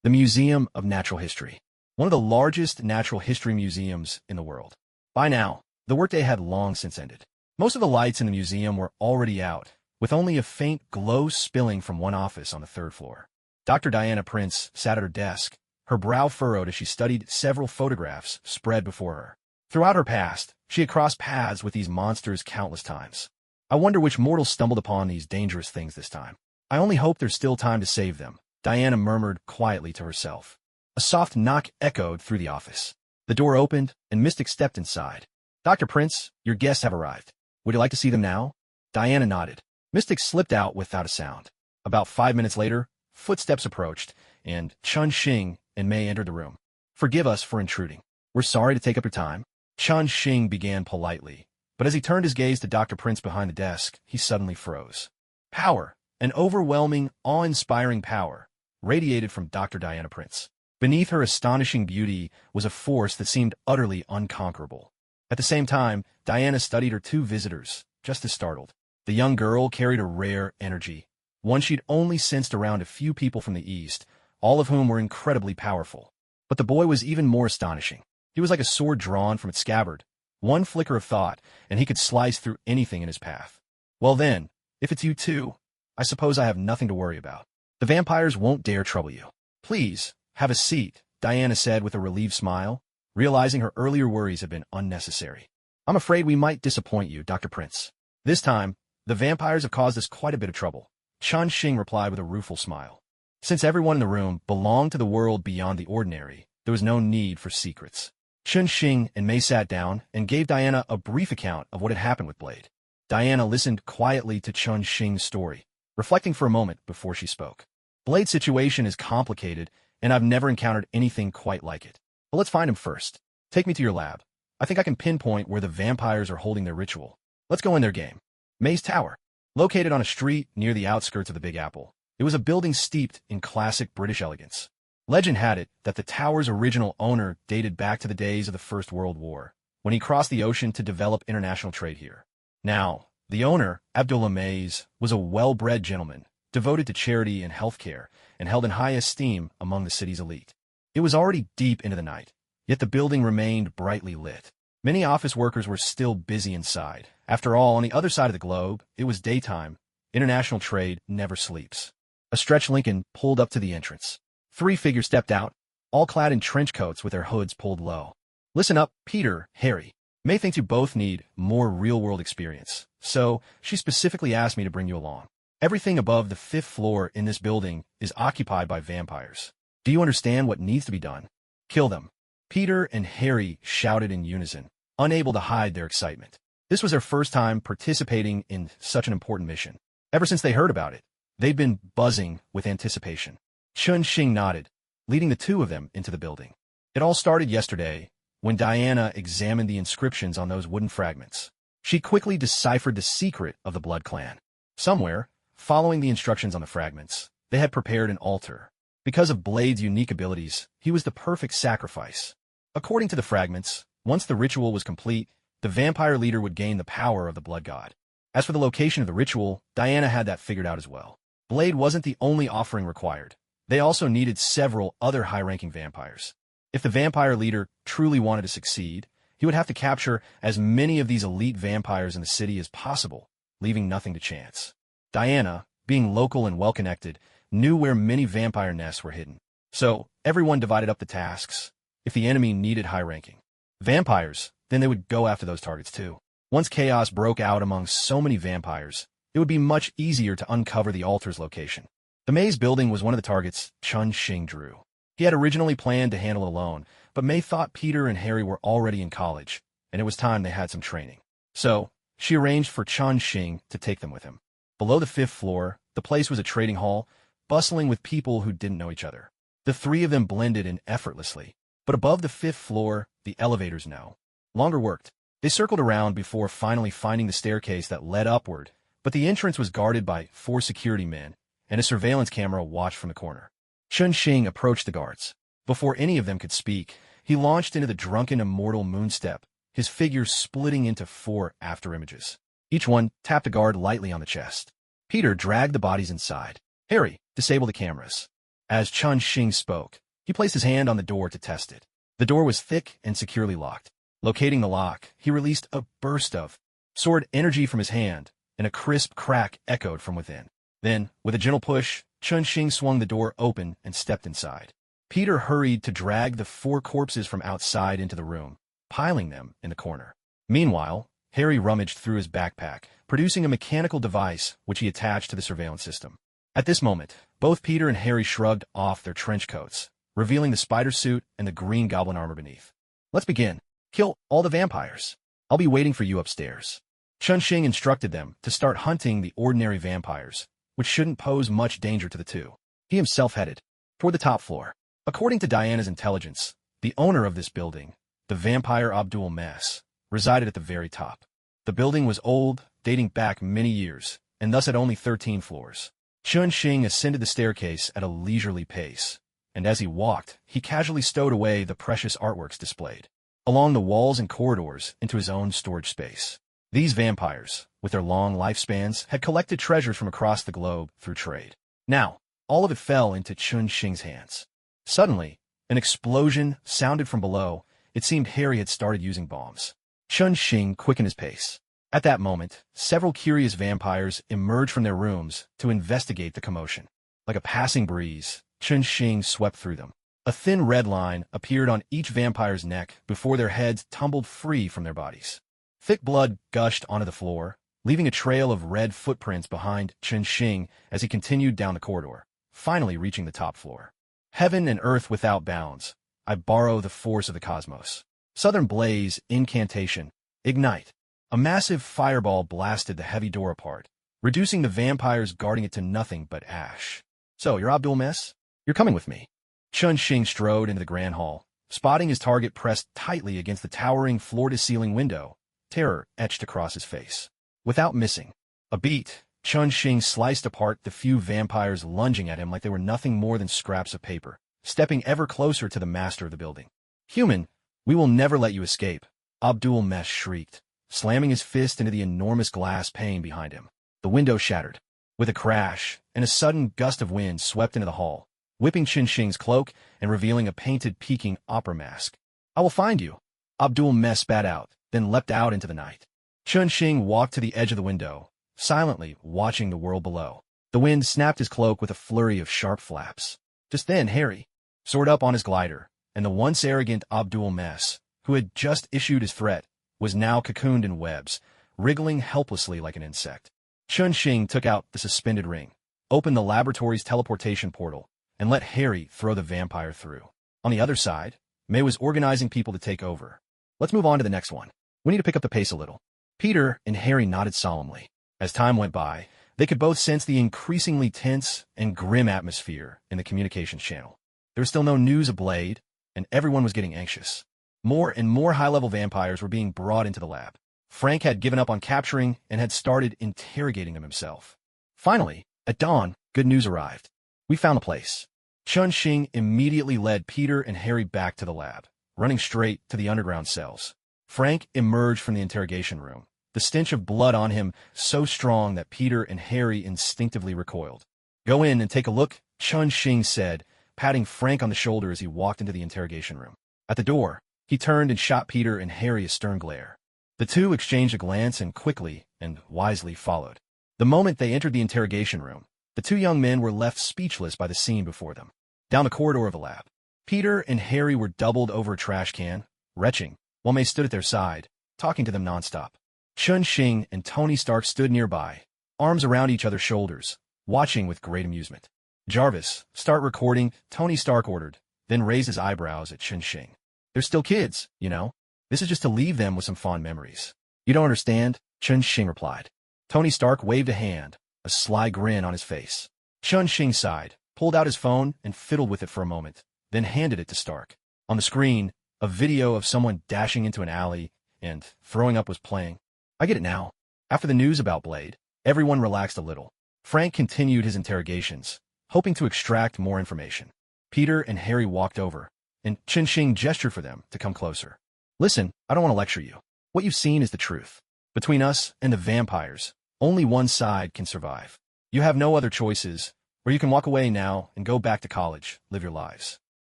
The Museum of Natural History, one of the largest natural history museums in the world. By now, the workday had long since ended. Most of the lights in the museum were already out, with only a faint glow spilling from one office on the 3rd floor. Dr. Diana Prince sat at her desk, her brow furrowed as she studied several photographs spread before her. Throughout her past, she had crossed paths with these monsters countless times. I wonder which mortals stumbled upon these dangerous things this time. I only hope there's still time to save them, Diana murmured quietly to herself. A soft knock echoed through the office. The door opened, and Mystic stepped inside. Dr. Prince, your guests have arrived. Would you like to see them now? Diana nodded. Mystic slipped out without a sound. About 5 minutes later, footsteps approached, and Xing and May entered the room. Forgive us for intruding. We're sorry to take up your time. Xing began politely, but as he turned his gaze to Dr. Prince behind the desk, he suddenly froze. Power, an overwhelming, awe-inspiring power, radiated from Dr. Diana Prince. Beneath her astonishing beauty was a force that seemed utterly unconquerable. At the same time, Diana studied her 2 visitors, just as startled. The young girl carried a rare energy, one she'd only sensed around a few people from the East, all of whom were incredibly powerful. But the boy was even more astonishing. He was like a sword drawn from its scabbard. One flicker of thought, and he could slice through anything in his path. Well then, if it's you too, I suppose I have nothing to worry about. The vampires won't dare trouble you. Please, have a seat, Diana said with a relieved smile, realizing her earlier worries had been unnecessary. I'm afraid we might disappoint you, Dr. Prince. This time, the vampires have caused us quite a bit of trouble. Chun Xing replied with a rueful smile. Since everyone in the room belonged to the world beyond the ordinary, there was no need for secrets. Chun Xing and Mei sat down and gave Diana a brief account of what had happened with Blade. Diana listened quietly to Chun Xing's story, reflecting for a moment before she spoke. Blade's situation is complicated, and I've never encountered anything quite like it. But let's find him first. Take me to your lab. I think I can pinpoint where the vampires are holding their ritual. Let's go in their game. May's Tower. Located on a street near the outskirts of the Big Apple, it was a building steeped in classic British elegance. Legend had it that the tower's original owner dated back to the days of the First World War, when he crossed the ocean to develop international trade here. Now, the owner, Abdullah Mays, was a well-bred gentleman, devoted to charity and healthcare, and held in high esteem among the city's elite. It was already deep into the night, yet the building remained brightly lit. Many office workers were still busy inside. After all, on the other side of the globe, it was daytime. International trade never sleeps. A stretched Lincoln pulled up to the entrance. 3 figures stepped out, all clad in trench coats with their hoods pulled low. Listen up, Peter, Harry. May thinks you both need more real-world experience, so she specifically asked me to bring you along. Everything above the 5th floor in this building is occupied by vampires. Do you understand what needs to be done? Kill them. Peter and Harry shouted in unison, unable to hide their excitement. This was their first time participating in such an important mission. Ever since they heard about it, they'd been buzzing with anticipation. Chun Xing nodded, leading the 2 of them into the building. It all started yesterday, when Diana examined the inscriptions on those wooden fragments. She quickly deciphered the secret of the Blood Clan. Somewhere, following the instructions on the fragments, they had prepared an altar. Because of Blade's unique abilities, he was the perfect sacrifice. According to the fragments, once the ritual was complete, the vampire leader would gain the power of the blood god. As for the location of the ritual, Diana had that figured out as well. Blade wasn't the only offering required. They also needed several other high-ranking vampires. If the vampire leader truly wanted to succeed, he would have to capture as many of these elite vampires in the city as possible, leaving nothing to chance. Diana, being local and well-connected, knew where many vampire nests were hidden. So, everyone divided up the tasks. If the enemy needed high-ranking vampires, then they would go after those targets too. Once chaos broke out among so many vampires, it would be much easier to uncover the altar's location. The maze building was one of the targets Chun Xing drew. He had originally planned to handle it alone, but May thought Peter and Harry were already in college, and it was time they had some training. So, she arranged for Chun Xing to take them with him. Below the 5th floor, the place was a trading hall, bustling with people who didn't know each other. The 3 of them blended in effortlessly. But above the 5th floor, the elevators no longer worked. They circled around before finally finding the staircase that led upward, but the entrance was guarded by 4 security men, and a surveillance camera watched from the corner. Chun Xing approached the guards. Before any of them could speak, he launched into the drunken immortal moonstep, his figure splitting into 4 afterimages. Each one tapped a guard lightly on the chest. Peter dragged the bodies inside. Harry, disable the cameras. As Chun Xing spoke, he placed his hand on the door to test it. The door was thick and securely locked. Locating the lock, he released a burst of sword energy from his hand, and a crisp crack echoed from within. Then, with a gentle push, Chun Xing swung the door open and stepped inside. Peter hurried to drag the 4 corpses from outside into the room, piling them in the corner. Meanwhile, Harry rummaged through his backpack, producing a mechanical device which he attached to the surveillance system. At this moment, both Peter and Harry shrugged off their trench coats, revealing the spider suit and the green goblin armor beneath. Let's begin. Kill all the vampires. I'll be waiting for you upstairs. Chun Xing instructed them to start hunting the ordinary vampires, which shouldn't pose much danger to the 2. He himself headed toward the top floor. According to Diana's intelligence, the owner of this building, the vampire Abdul Mess, resided at the very top. The building was old, dating back many years, and thus had only 13 floors. Chun Xing ascended the staircase at a leisurely pace, and as he walked, he casually stowed away the precious artworks displayed along the walls and corridors into his own storage space. These vampires, with their long lifespans, had collected treasures from across the globe through trade. Now, all of it fell into Chun Xing's hands. Suddenly, an explosion sounded from below. It seemed Harry had started using bombs. Chun Xing quickened his pace. At that moment, several curious vampires emerged from their rooms to investigate the commotion. Like a passing breeze, Chun-Shing swept through them. A thin red line appeared on each vampire's neck before their heads tumbled free from their bodies. Thick blood gushed onto the floor, leaving a trail of red footprints behind Chun-Shing as he continued down the corridor, finally reaching the top floor. Heaven and earth without bounds. I borrow the force of the cosmos. Southern Blaze, Incantation, Ignite. A massive fireball blasted the heavy door apart, reducing the vampires guarding it to nothing but ash. So, you're Abdul Mess? You're coming with me. Chun-Shing strode into the grand hall, spotting his target pressed tightly against the towering floor-to-ceiling window, terror etched across his face. Without missing a beat, Chun-Shing sliced apart the few vampires lunging at him like they were nothing more than scraps of paper, stepping ever closer to the master of the building. Human, we will never let you escape, Abdul Mess shrieked, slamming his fist into the enormous glass pane behind him. The window shattered. With a crash, and a sudden gust of wind swept into the hall, whipping Chun-Shing's cloak and revealing a painted Peking opera mask. I will find you, Abdul Mess spat out, then leapt out into the night. Chun-Shing walked to the edge of the window, silently watching the world below. The wind snapped his cloak with a flurry of sharp flaps. Just then, Harry soared up on his glider, and the once arrogant Abdul Mess, who had just issued his threat, was now cocooned in webs, wriggling helplessly like an insect. Chun-Shing took out the suspended ring, opened the laboratory's teleportation portal, and let Harry throw the vampire through. On the other side, May was organizing people to take over. Let's move on to the next one. We need to pick up the pace a little. Peter and Harry nodded solemnly. As time went by, they could both sense the increasingly tense and grim atmosphere in the communications channel. There was still no news of Blade, and everyone was getting anxious. More and more high-level vampires were being brought into the lab. Frank had given up on capturing and had started interrogating them himself. Finally, at dawn, good news arrived. We found the place. Chun-Shing immediately led Peter and Harry back to the lab, running straight to the underground cells. Frank emerged from the interrogation room, the stench of blood on him so strong that Peter and Harry instinctively recoiled. Go in and take a look, Chun-Shing said, patting Frank on the shoulder as he walked into the interrogation room. At the door, he turned and shot Peter and Harry a stern glare. The two exchanged a glance and quickly and wisely followed. The moment they entered the interrogation room, the two young men were left speechless by the scene before them. Down the corridor of the lab, Peter and Harry were doubled over a trash can, retching, while May stood at their side, talking to them nonstop. Chun-Shing and Tony Stark stood nearby, arms around each other's shoulders, watching with great amusement. Jarvis, start recording, Tony Stark ordered, then raised his eyebrows at Chun-Shing. They're still kids, you know. This is just to leave them with some fond memories. You don't understand, Chun-Shing replied. Tony Stark waved a hand, a sly grin on his face. Chun-Shing sighed, pulled out his phone, and fiddled with it for a moment, then handed it to Stark. On the screen, a video of someone dashing into an alley and throwing up was playing. I get it now. After the news about Blade, everyone relaxed a little. Frank continued his interrogations, hoping to extract more information. Peter and Harry walked over, and Chun-Shing gestured for them to come closer. Listen, I don't want to lecture you. What you've seen is the truth. Between us and the vampires, only one side can survive. You have no other choices, or you can walk away now and go back to college, live your lives.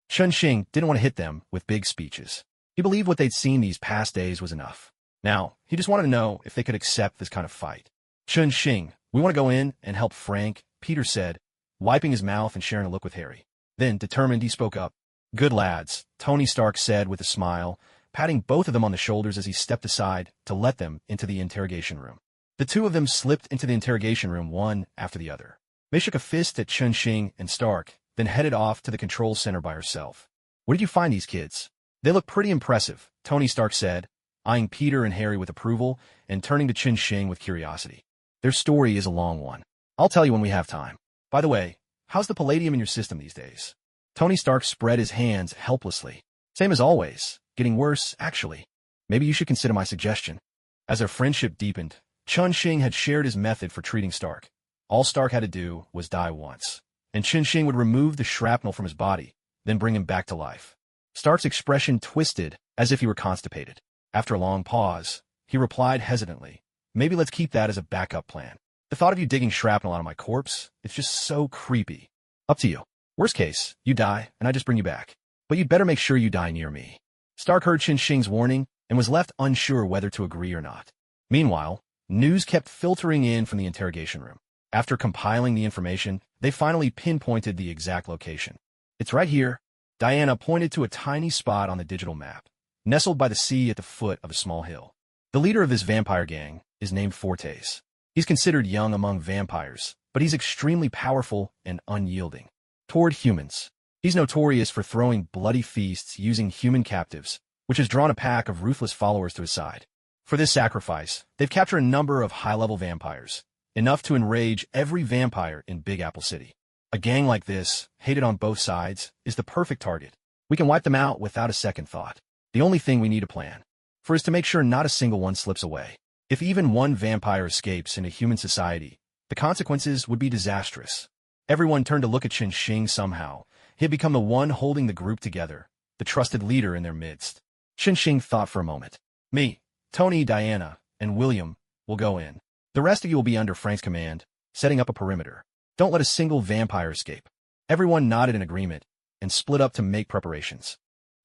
Chun-Shing didn't want to hit them with big speeches. He believed what they'd seen these past days was enough. Now, he just wanted to know if they could accept this kind of fight. Chun-Shing, we want to go in and help Frank, Peter said, wiping his mouth and sharing a look with Harry. Then, determined, he spoke up. Good lads, Tony Stark said with a smile, patting both of them on the shoulders as he stepped aside to let them into the interrogation room. The two of them slipped into the interrogation room one after the other. May shook a fist at Chun-Shing and Stark, then headed off to the control center by herself. Where did you find these kids? They look pretty impressive, Tony Stark said, eyeing Peter and Harry with approval and turning to Chun-Shing with curiosity. Their story is a long one. I'll tell you when we have time. By the way, how's the palladium in your system these days? Tony Stark spread his hands helplessly. Same as always. Getting worse, actually. Maybe you should consider my suggestion. As their friendship deepened, Chun-Shing had shared his method for treating Stark. All Stark had to do was die once, and Chun-Shing would remove the shrapnel from his body, then bring him back to life. Stark's expression twisted as if he were constipated. After a long pause, he replied hesitantly, maybe let's keep that as a backup plan. The thought of you digging shrapnel out of my corpse, it's just so creepy. Up to you. Worst case, you die, and I just bring you back. But you'd better make sure you die near me. Stark heard Chun-Shing's warning and was left unsure whether to agree or not. Meanwhile, News kept filtering in from the interrogation room. After compiling the information, they finally pinpointed the exact location. It's right here. Diana pointed to a tiny spot on the digital map, nestled by the sea at the foot of a small hill. The leader of this vampire gang is named Fortes. He's considered young among vampires, but he's extremely powerful and unyielding. Toward humans, he's notorious for throwing bloody feasts using human captives, which has drawn a pack of ruthless followers to his side. For this sacrifice, they've captured a number of high-level vampires, enough to enrage every vampire in Big Apple City. A gang like this, hated on both sides, is the perfect target. We can wipe them out without a second thought. The only thing we need to plan for is to make sure not a single one slips away. If even one vampire escapes into human society, the consequences would be disastrous. Everyone turned to look at Xing somehow. He had become the one holding the group together, the trusted leader in their midst. Xing thought for a moment. Me, Tony, Diana, and William will go in. The rest of you will be under Frank's command, setting up a perimeter. Don't let a single vampire escape. Everyone nodded in agreement and split up to make preparations.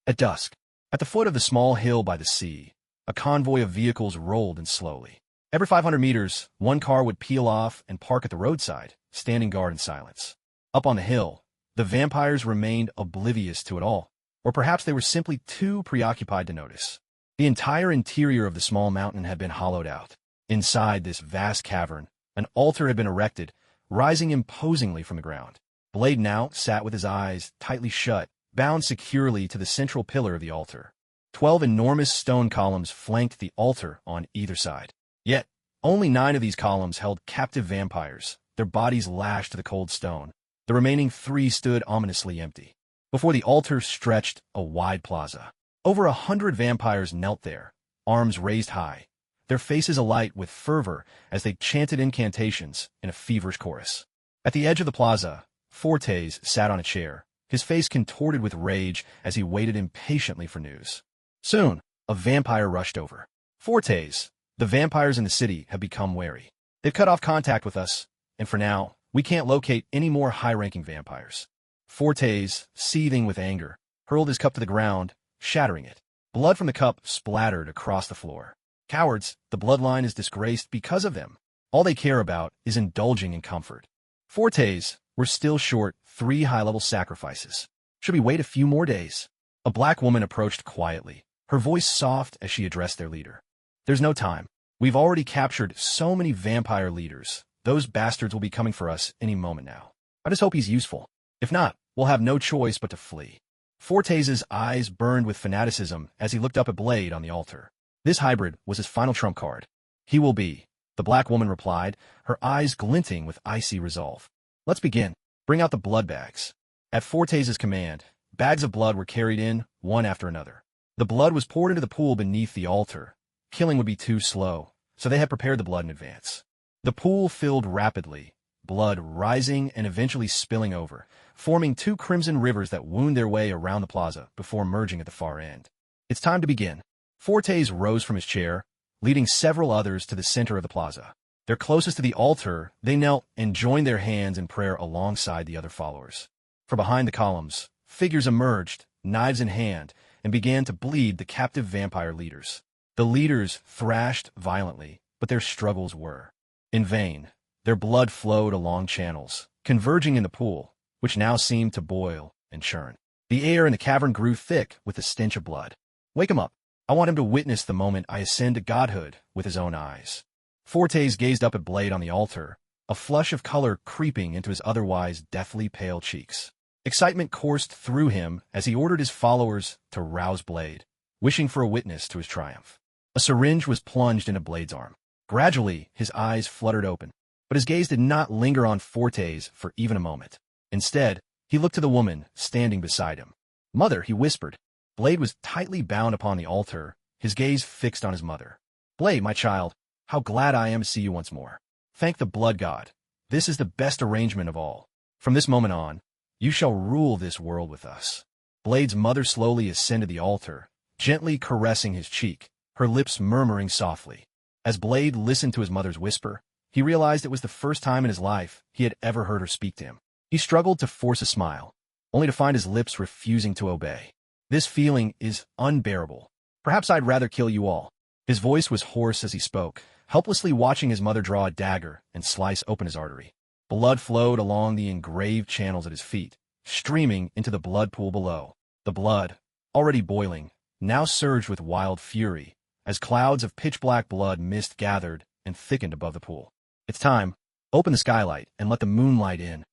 At dusk, at the foot of the small hill by the sea, a convoy of vehicles rolled in slowly. Every 500 meters, one car would peel off and park at the roadside, standing guard in silence. Up on the hill, the vampires remained oblivious to it all, or perhaps they were simply too preoccupied to notice. The entire interior of the small mountain had been hollowed out. Inside this vast cavern, an altar had been erected, rising imposingly from the ground. Blade now sat with his eyes tightly shut, bound securely to the central pillar of the altar. 12 enormous stone columns flanked the altar on either side. Yet, only 9 of these columns held captive vampires, their bodies lashed to the cold stone. The remaining 3 stood ominously empty. Before the altar stretched a wide plaza. Over 100 vampires knelt there, arms raised high, their faces alight with fervor as they chanted incantations in a feverish chorus. At the edge of the plaza, Fortes sat on a chair, his face contorted with rage as he waited impatiently for news. Soon, a vampire rushed over. Fortes, the vampires in the city have become wary. They've cut off contact with us, and for now, we can't locate any more high-ranking vampires. Fortes, seething with anger, hurled his cup to the ground, shattering it. Blood from the cup splattered across the floor. Cowards, the bloodline is disgraced because of them. All they care about is indulging in comfort. Fortes were still short 3 high-level sacrifices. Should we wait a few more days? A black woman approached quietly, her voice soft as she addressed their leader. There's no time. We've already captured so many vampire leaders. Those bastards will be coming for us any moment now. I just hope he's useful. If not, we'll have no choice but to flee. Fortes' eyes burned with fanaticism as he looked up at Blade on the altar. This hybrid was his final trump card. He will be, the black woman replied, her eyes glinting with icy resolve. Let's begin. Bring out the blood bags. At Fortes' command, bags of blood were carried in, one after another. The blood was poured into the pool beneath the altar. Killing would be too slow, so they had prepared the blood in advance. The pool filled rapidly, blood rising and eventually spilling over, forming 2 crimson rivers that wound their way around the plaza before merging at the far end. It's time to begin. Fortes rose from his chair, leading several others to the center of the plaza. They're closest to the altar, they knelt and joined their hands in prayer alongside the other followers. From behind the columns, figures emerged, knives in hand, and began to bleed the captive vampire leaders. The leaders thrashed violently, but their struggles were in vain. Their blood flowed along channels, converging in the pool, which now seemed to boil and churn. The air in the cavern grew thick with the stench of blood. Wake him up. I want him to witness the moment I ascend to godhood with his own eyes. Fortes gazed up at Blade on the altar, a flush of color creeping into his otherwise deathly pale cheeks. Excitement coursed through him as he ordered his followers to rouse Blade, wishing for a witness to his triumph. A syringe was plunged into Blade's arm. Gradually, his eyes fluttered open, but his gaze did not linger on Fortes for even a moment. Instead, he looked to the woman standing beside him. Mother, he whispered. Blade was tightly bound upon the altar, his gaze fixed on his mother. Blade, my child, how glad I am to see you once more. Thank the blood god. This is the best arrangement of all. From this moment on, you shall rule this world with us. Blade's mother slowly ascended the altar, gently caressing his cheek, her lips murmuring softly. As Blade listened to his mother's whisper, he realized it was the first time in his life he had ever heard her speak to him. He struggled to force a smile, only to find his lips refusing to obey. This feeling is unbearable. Perhaps I'd rather kill you all. His voice was hoarse as he spoke, helplessly watching his mother draw a dagger and slice open his artery. Blood flowed along the engraved channels at his feet, streaming into the blood pool below. The blood, already boiling, now surged with wild fury, as clouds of pitch-black blood mist gathered and thickened above the pool. "It's time. Open the skylight and let the moonlight in."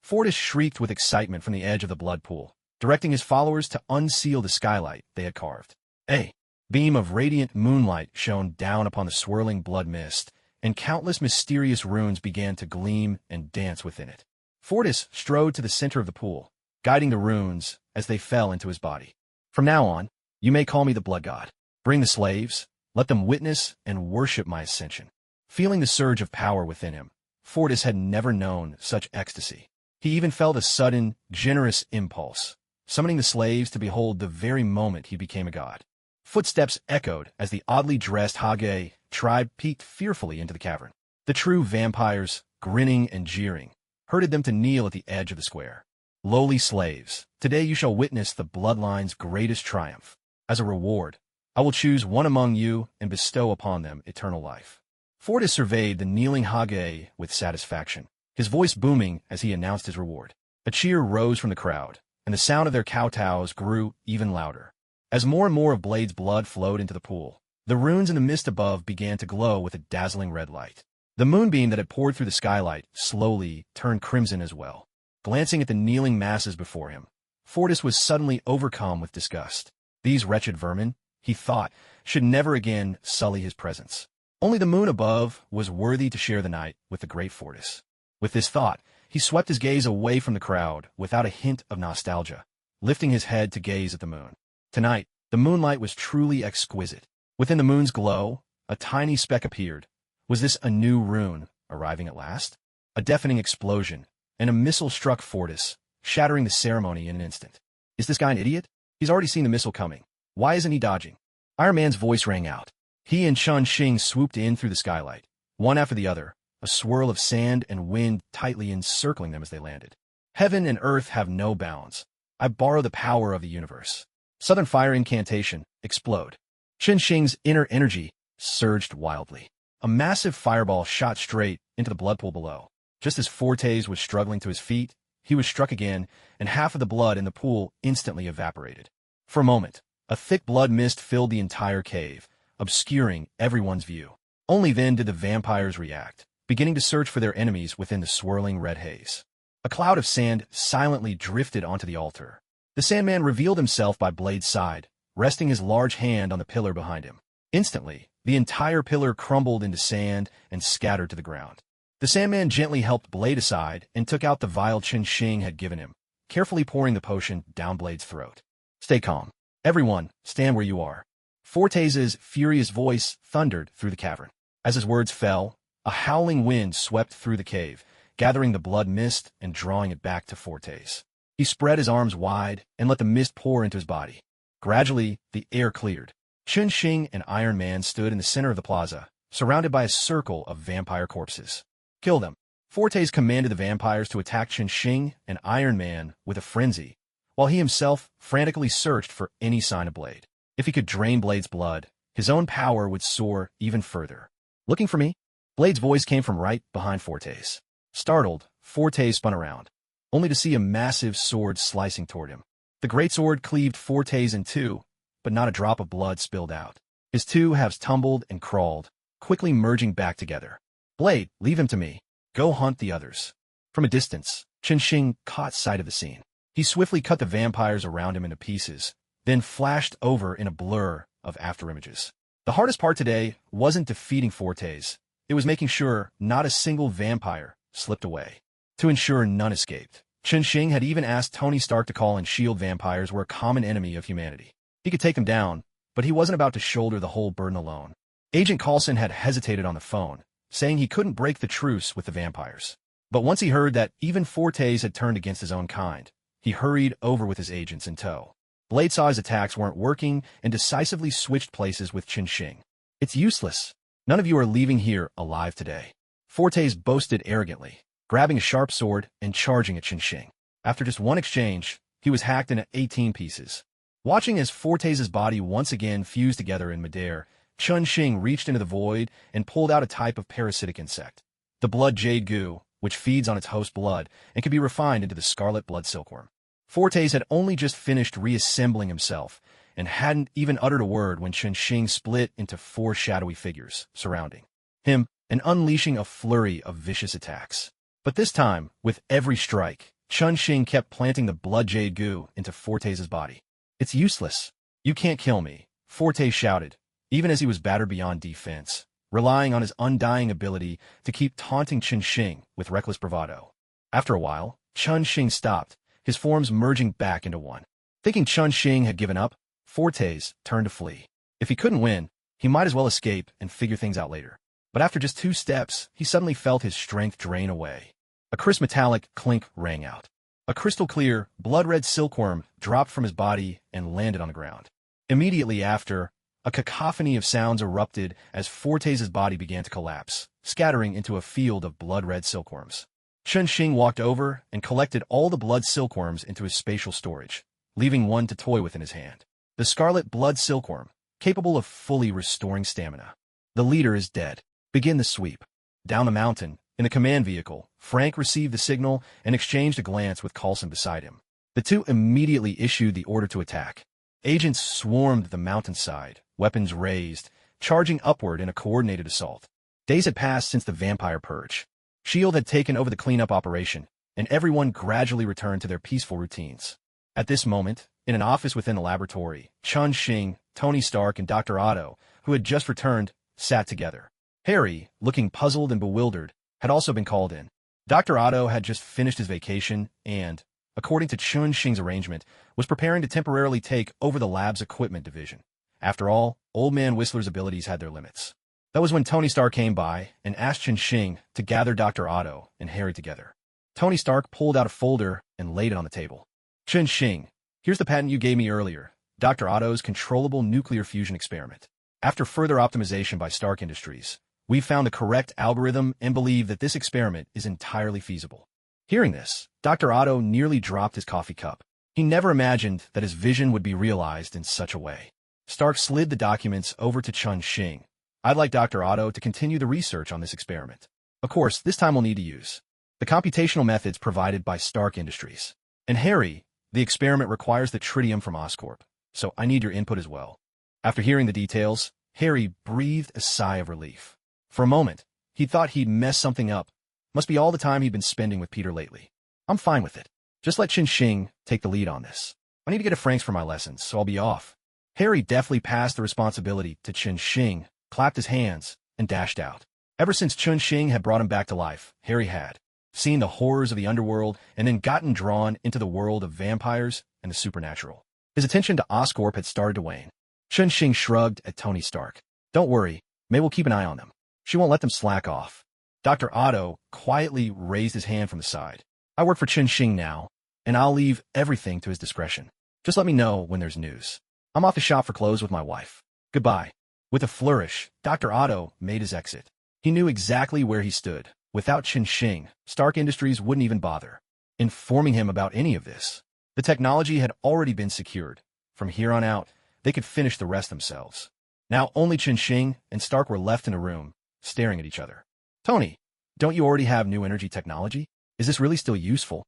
Fortis shrieked with excitement from the edge of the blood pool, directing his followers to unseal the skylight they had carved. A beam of radiant moonlight shone down upon the swirling blood mist, and countless mysterious runes began to gleam and dance within it. Fortis strode to the center of the pool, guiding the runes as they fell into his body. "From now on, you may call me the Blood God. Bring the slaves, let them witness and worship my ascension." Feeling the surge of power within him, Fortis had never known such ecstasy. He even felt a sudden, generous impulse, summoning the slaves to behold the very moment he became a god. Footsteps echoed as the oddly dressed Hage tribe peeked fearfully into the cavern. The true vampires, grinning and jeering, herded them to kneel at the edge of the square. "Lowly slaves, today you shall witness the bloodline's greatest triumph. As a reward, I will choose one among you and bestow upon them eternal life." Fortis surveyed the kneeling Hage with satisfaction, his voice booming as he announced his reward. A cheer rose from the crowd, and the sound of their kowtows grew even louder. As more and more of Blade's blood flowed into the pool, the runes in the mist above began to glow with a dazzling red light. The moonbeam that had poured through the skylight slowly turned crimson as well. Glancing at the kneeling masses before him, Fortis was suddenly overcome with disgust. These wretched vermin, he thought, should never again sully his presence. Only the moon above was worthy to share the night with the great Fortis. With this thought, he swept his gaze away from the crowd without a hint of nostalgia, lifting his head to gaze at the moon. Tonight, the moonlight was truly exquisite. Within the moon's glow, a tiny speck appeared. Was this a new rune arriving at last? A deafening explosion, and a missile struck Fortis, shattering the ceremony in an instant. "Is this guy an idiot? He's already seen the missile coming. Why isn't he dodging?" Iron Man's voice rang out. He and Chun Xing swooped in through the skylight, one after the other, a swirl of sand and wind tightly encircling them as they landed. "Heaven and earth have no bounds. I borrow the power of the universe." Southern Fire Incantation, explode. Chun Xing's inner energy surged wildly. A massive fireball shot straight into the blood pool below. Just as Fortes was struggling to his feet, he was struck again, and half of the blood in the pool instantly evaporated. For a moment, a thick blood mist filled the entire cave, obscuring everyone's view. Only then did the vampires react, beginning to search for their enemies within the swirling red haze. A cloud of sand silently drifted onto the altar. The Sandman revealed himself by Blade's side, resting his large hand on the pillar behind him. Instantly, the entire pillar crumbled into sand and scattered to the ground. The Sandman gently helped Blade aside and took out the vial Chun Xing had given him, carefully pouring the potion down Blade's throat. "Stay calm. Everyone, stand where you are." Fortes' furious voice thundered through the cavern. As his words fell, a howling wind swept through the cave, gathering the blood mist and drawing it back to Fortes. He spread his arms wide and let the mist pour into his body. Gradually, the air cleared. Chun Xing and Iron Man stood in the center of the plaza, surrounded by a circle of vampire corpses. "Kill them." Fortes commanded the vampires to attack Chun Xing and Iron Man with a frenzy, while he himself frantically searched for any sign of Blade. If he could drain Blade's blood, his own power would soar even further. "Looking for me?" Blade's voice came from right behind Fortes. Startled, Fortes spun around, only to see a massive sword slicing toward him. The great sword cleaved Fortes in two, but not a drop of blood spilled out. His two halves tumbled and crawled, quickly merging back together. "Blade, leave him to me. Go hunt the others." From a distance, Chun Xing caught sight of the scene. He swiftly cut the vampires around him into pieces, then flashed over in a blur of afterimages. The hardest part today wasn't defeating Fortes. It was making sure not a single vampire slipped away. To ensure none escaped, Chun Xing had even asked Tony Stark to call in shield vampires were a common enemy of humanity. He could take them down, but he wasn't about to shoulder the whole burden alone. Agent Coulson had hesitated on the phone, saying he couldn't break the truce with the vampires. But once he heard that even Fortes had turned against his own kind, he hurried over with his agents in tow. Blade saw his attacks weren't working and decisively switched places with Chun Xing. "It's useless. None of you are leaving here alive today," Fortes boasted arrogantly, grabbing a sharp sword and charging at Chun Xing. After just one exchange, he was hacked into 18 pieces. Watching as Fortes' body once again fused together in midair, Chun-Shing reached into the void and pulled out a type of parasitic insect, the blood jade goo, which feeds on its host blood and can be refined into the scarlet blood silkworm. Fortes had only just finished reassembling himself and hadn't even uttered a word when Chun-Shing split into 4 shadowy figures surrounding him and unleashing a flurry of vicious attacks. But this time, with every strike, Chun-Shing kept planting the blood jade goo into Fortes' body. "It's useless. You can't kill me," Fortes shouted, even as he was battered beyond defense, relying on his undying ability to keep taunting Chun-Shing with reckless bravado. After a while, Chun-Shing stopped, his forms merging back into one. Thinking Chun-Shing had given up, Fortes turned to flee. If he couldn't win, he might as well escape and figure things out later. But after just 2 steps, he suddenly felt his strength drain away. A crisp metallic clink rang out. A crystal-clear, blood-red silkworm dropped from his body and landed on the ground. Immediately after, a cacophony of sounds erupted as Fortes' body began to collapse, scattering into a field of blood-red silkworms. Chun-Shing walked over and collected all the blood silkworms into his spatial storage, leaving one to toy with in his hand. The scarlet blood silkworm, capable of fully restoring stamina. "The leader is dead. Begin the sweep." Down the mountain, in the command vehicle, Frank received the signal and exchanged a glance with Coulson beside him. The two immediately issued the order to attack. Agents swarmed the mountainside, weapons raised, charging upward in a coordinated assault. Days had passed since the vampire purge. S.H.I.E.L.D. had taken over the cleanup operation, and everyone gradually returned to their peaceful routines. At this moment, in an office within the laboratory, Chun-Shing, Tony Stark, and Dr. Otto, who had just returned, sat together. Harry, looking puzzled and bewildered, had also been called in. Dr. Otto had just finished his vacation and, according to Chun-Shing's arrangement, was preparing to temporarily take over the lab's equipment division. After all, Old Man Whistler's abilities had their limits. That was when Tony Stark came by and asked Chun-Shing to gather Dr. Otto and Harry together. Tony Stark pulled out a folder and laid it on the table. "Chun-Shing, here's the patent you gave me earlier, Dr. Otto's controllable nuclear fusion experiment. After further optimization by Stark Industries, we've found the correct algorithm and believe that this experiment is entirely feasible." Hearing this, Dr. Otto nearly dropped his coffee cup. He never imagined that his vision would be realized in such a way. Stark slid the documents over to Chun-Shing. "I'd like Dr. Otto to continue the research on this experiment. Of course, this time we'll need to use the computational methods provided by Stark Industries. And Harry, the experiment requires the tritium from Oscorp, so I need your input as well." After hearing the details, Harry breathed a sigh of relief. For a moment, he thought he'd messed something up. Must be all the time he'd been spending with Peter lately. "I'm fine with it. Just let Chun-Shing take the lead on this. I need to get to Frank's for my lessons, so I'll be off." Harry deftly passed the responsibility to Chun-Shing, clapped his hands, and dashed out. Ever since Chun-Shing had brought him back to life, Harry had seen the horrors of the underworld and then gotten drawn into the world of vampires and the supernatural. His attention to Oscorp had started to wane. Chun-Shing shrugged at Tony Stark. "Don't worry, May will keep an eye on them. She won't let them slack off." Dr. Otto quietly raised his hand from the side. "I work for Chun-Shing now, and I'll leave everything to his discretion. Just let me know when there's news. I'm off to shop for clothes with my wife. Goodbye." With a flourish, Dr. Otto made his exit. He knew exactly where he stood. Without Chun-Shing, Stark Industries wouldn't even bother informing him about any of this. The technology had already been secured. From here on out, they could finish the rest themselves. Now only Chun-Shing and Stark were left in a room, staring at each other. "Tony, don't you already have new energy technology? Is this really still useful?"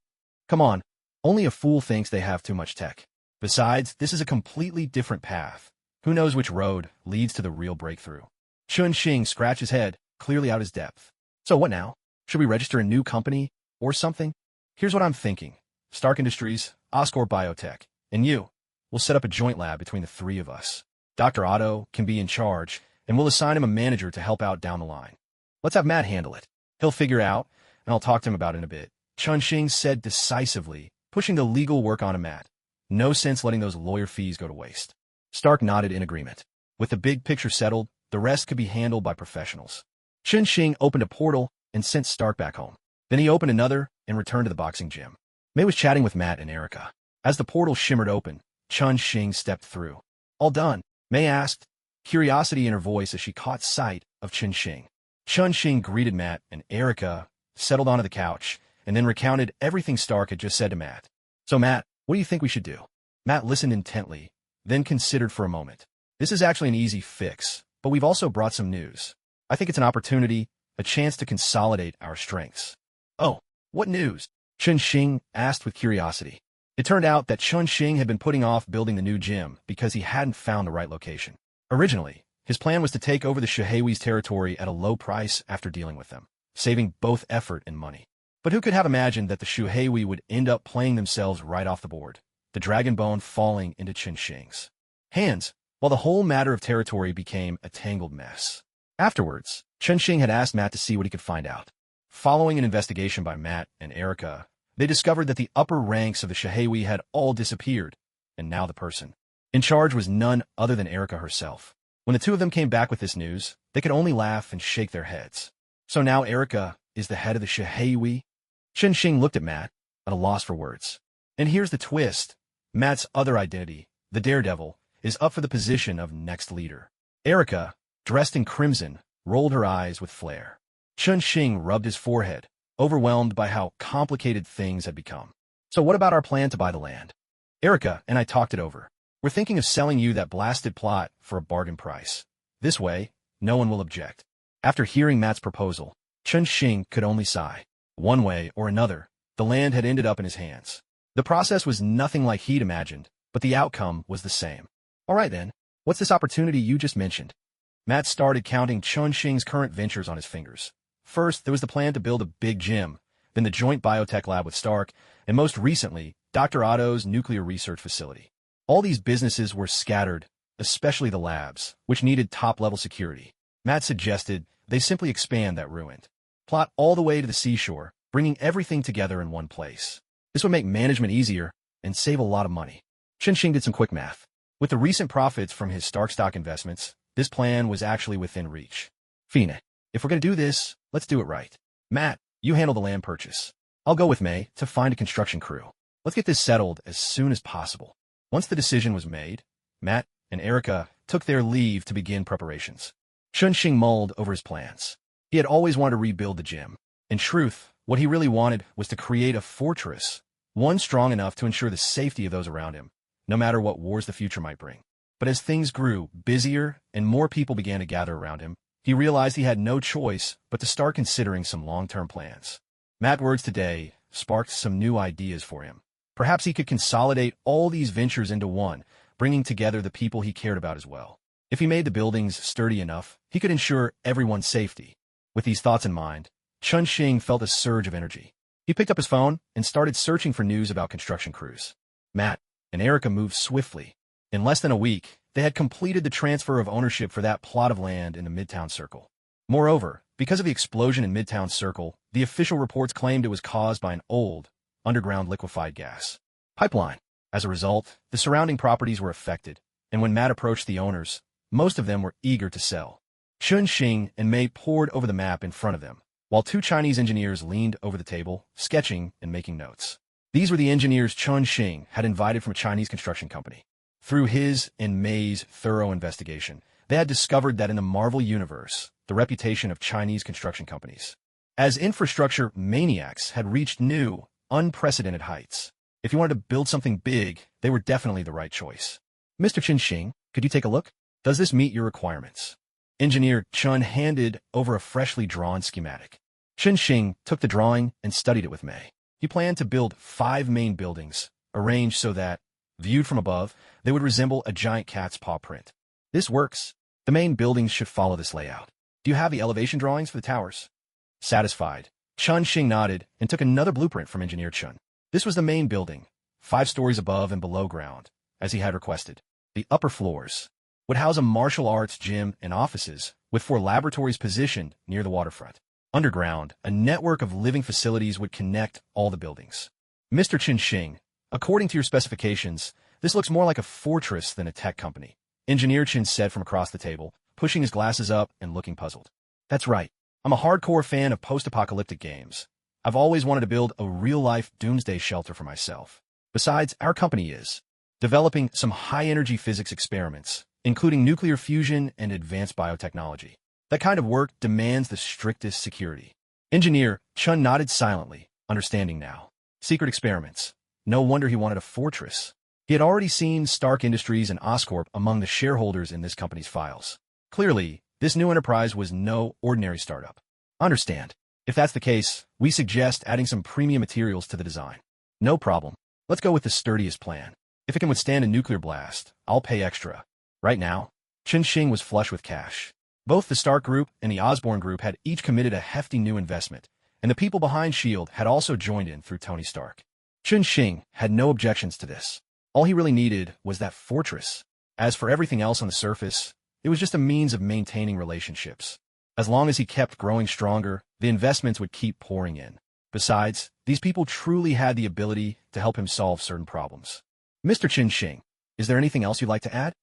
"Come on, only a fool thinks they have too much tech. Besides, this is a completely different path. Who knows which road leads to the real breakthrough?" Chun-Shing scratched his head, clearly out his depth. "So what now? Should we register a new company or something? Here's what I'm thinking. Stark Industries, Oscorp Biotech, and you. We'll set up a joint lab between the 3 of us. Dr. Otto can be in charge, and we'll assign him a manager to help out down the line. Let's have Matt handle it. He'll figure it out, and I'll talk to him about it in a bit." Chun-Shing said decisively, pushing the legal work onto Matt. No sense letting those lawyer fees go to waste. Stark nodded in agreement. With the big picture settled, the rest could be handled by professionals. Chun-Shing opened a portal and sent Stark back home. Then he opened another and returned to the boxing gym. May was chatting with Matt and Erica. As the portal shimmered open, Chun-Shing stepped through. "All done?" May asked, curiosity in her voice as she caught sight of Chun-Shing. Chun-Shing greeted Matt, and Erica settled onto the couch and then recounted everything Stark had just said to Matt. "So Matt, what do you think we should do?" Matt listened intently, then considered for a moment. "This is actually an easy fix. but we've also brought some news. I think it's an opportunity, a chance to consolidate our strengths. Oh, what news? Chun Xing asked with curiosity. It turned out that Chun Xing had been putting off building the new gym because he hadn't found the right location. Originally, his plan was to take over the Shihewi's territory at a low price after dealing with them, saving both effort and money. But who could have imagined that the Shihewi would end up playing themselves right off the board, the dragon bone falling into Chun Xing's hands, while the whole matter of territory became a tangled mess. Afterwards, Chun Xing had asked Matt to see what he could find out. Following an investigation by Matt and Erica, they discovered that the upper ranks of the Shihewi had all disappeared, and now the person in charge was none other than Erica herself. When the two of them came back with this news, they could only laugh and shake their heads. So now Erica is the head of the Shihewi? Chun Xing looked at Matt, at a loss for words. And here's the twist. Matt's other identity, the daredevil, is up for the position of next leader. Erica, dressed in crimson, rolled her eyes with flair. Chun Xing rubbed his forehead, overwhelmed by how complicated things had become. So what about our plan to buy the land? Erica and I talked it over. We're thinking of selling you that blasted plot for a bargain price. This way, no one will object. After hearing Matt's proposal, Chun Xing could only sigh. One way or another, the land had ended up in his hands. The process was nothing like he'd imagined, but the outcome was the same. All right then, what's this opportunity you just mentioned? Matt started counting Chun Xing's current ventures on his fingers. First, there was the plan to build a big gym, then the joint biotech lab with Stark, and most recently, Dr. Otto's nuclear research facility. All these businesses were scattered, especially the labs, which needed top-level security. Matt suggested they simply expand that ruined plot all the way to the seashore, bringing everything together in one place. This would make management easier and save a lot of money. Chun Xing did some quick math. With the recent profits from his Stark stock investments, this plan was actually within reach. Fina, if we're going to do this, let's do it right. Matt, you handle the land purchase. I'll go with May to find a construction crew. Let's get this settled as soon as possible. Once the decision was made, Matt and Erica took their leave to begin preparations. Chun Xing mulled over his plans. He had always wanted to rebuild the gym. In truth, what he really wanted was to create a fortress, one strong enough to ensure the safety of those around him, no matter what wars the future might bring. But as things grew busier and more people began to gather around him, he realized he had no choice but to start considering some long-term plans. Matt's words today sparked some new ideas for him. Perhaps he could consolidate all these ventures into one, bringing together the people he cared about as well. If he made the buildings sturdy enough, he could ensure everyone's safety. With these thoughts in mind, Chun Xing felt a surge of energy. He picked up his phone and started searching for news about construction crews. Matt and Erica moved swiftly. In less than a week, they had completed the transfer of ownership for that plot of land in the Midtown Circle. Moreover, because of the explosion in Midtown Circle, the official reports claimed it was caused by an old, underground liquefied gas pipeline. As a result, the surrounding properties were affected, and when Matt approached the owners, most of them were eager to sell. Chun Xing and Mei pored over the map in front of them, while two Chinese engineers leaned over the table, sketching and making notes. These were the engineers Chun Xing had invited from a Chinese construction company. Through his and Mei's thorough investigation, they had discovered that in the Marvel Universe, the reputation of Chinese construction companies as infrastructure maniacs had reached new, unprecedented heights. If you wanted to build something big, they were definitely the right choice. Mr. Chun Xing, could you take a look? Does this meet your requirements? Engineer Chun handed over a freshly drawn schematic. Chun Xing took the drawing and studied it with Mei. He planned to build 5 main buildings, arranged so that, viewed from above, they would resemble a giant cat's paw print. This works. The main buildings should follow this layout. Do you have the elevation drawings for the towers? Satisfied, Chun Xing nodded and took another blueprint from Engineer Chun. This was the main building, 5 stories above and below ground, as he had requested. The upper floors would house a martial arts gym and offices, with 4 laboratories positioned near the waterfront. Underground, a network of living facilities would connect all the buildings. Mr. Chun Xing, according to your specifications, this looks more like a fortress than a tech company. Engineer Chun said from across the table, pushing his glasses up and looking puzzled. That's right. I'm a hardcore fan of post-apocalyptic games. I've always wanted to build a real-life doomsday shelter for myself. Besides, our company is developing some high-energy physics experiments, including nuclear fusion and advanced biotechnology. That kind of work demands the strictest security. Engineer Chun nodded silently, understanding now. Secret experiments. No wonder he wanted a fortress. He had already seen Stark Industries and Oscorp among the shareholders in this company's files. Clearly, this new enterprise was no ordinary startup. Understand. If that's the case, we suggest adding some premium materials to the design. No problem. Let's go with the sturdiest plan. If it can withstand a nuclear blast, I'll pay extra. Right now, Chunxing was flush with cash. Both the Stark Group and the Osborne Group had each committed a hefty new investment, and the people behind S.H.I.E.L.D. had also joined in through Tony Stark. Chunxing had no objections to this. All he really needed was that fortress. As for everything else on the surface, it was just a means of maintaining relationships. As long as he kept growing stronger, the investments would keep pouring in. Besides, these people truly had the ability to help him solve certain problems. Mr. Chunxing, is there anything else you'd like to add?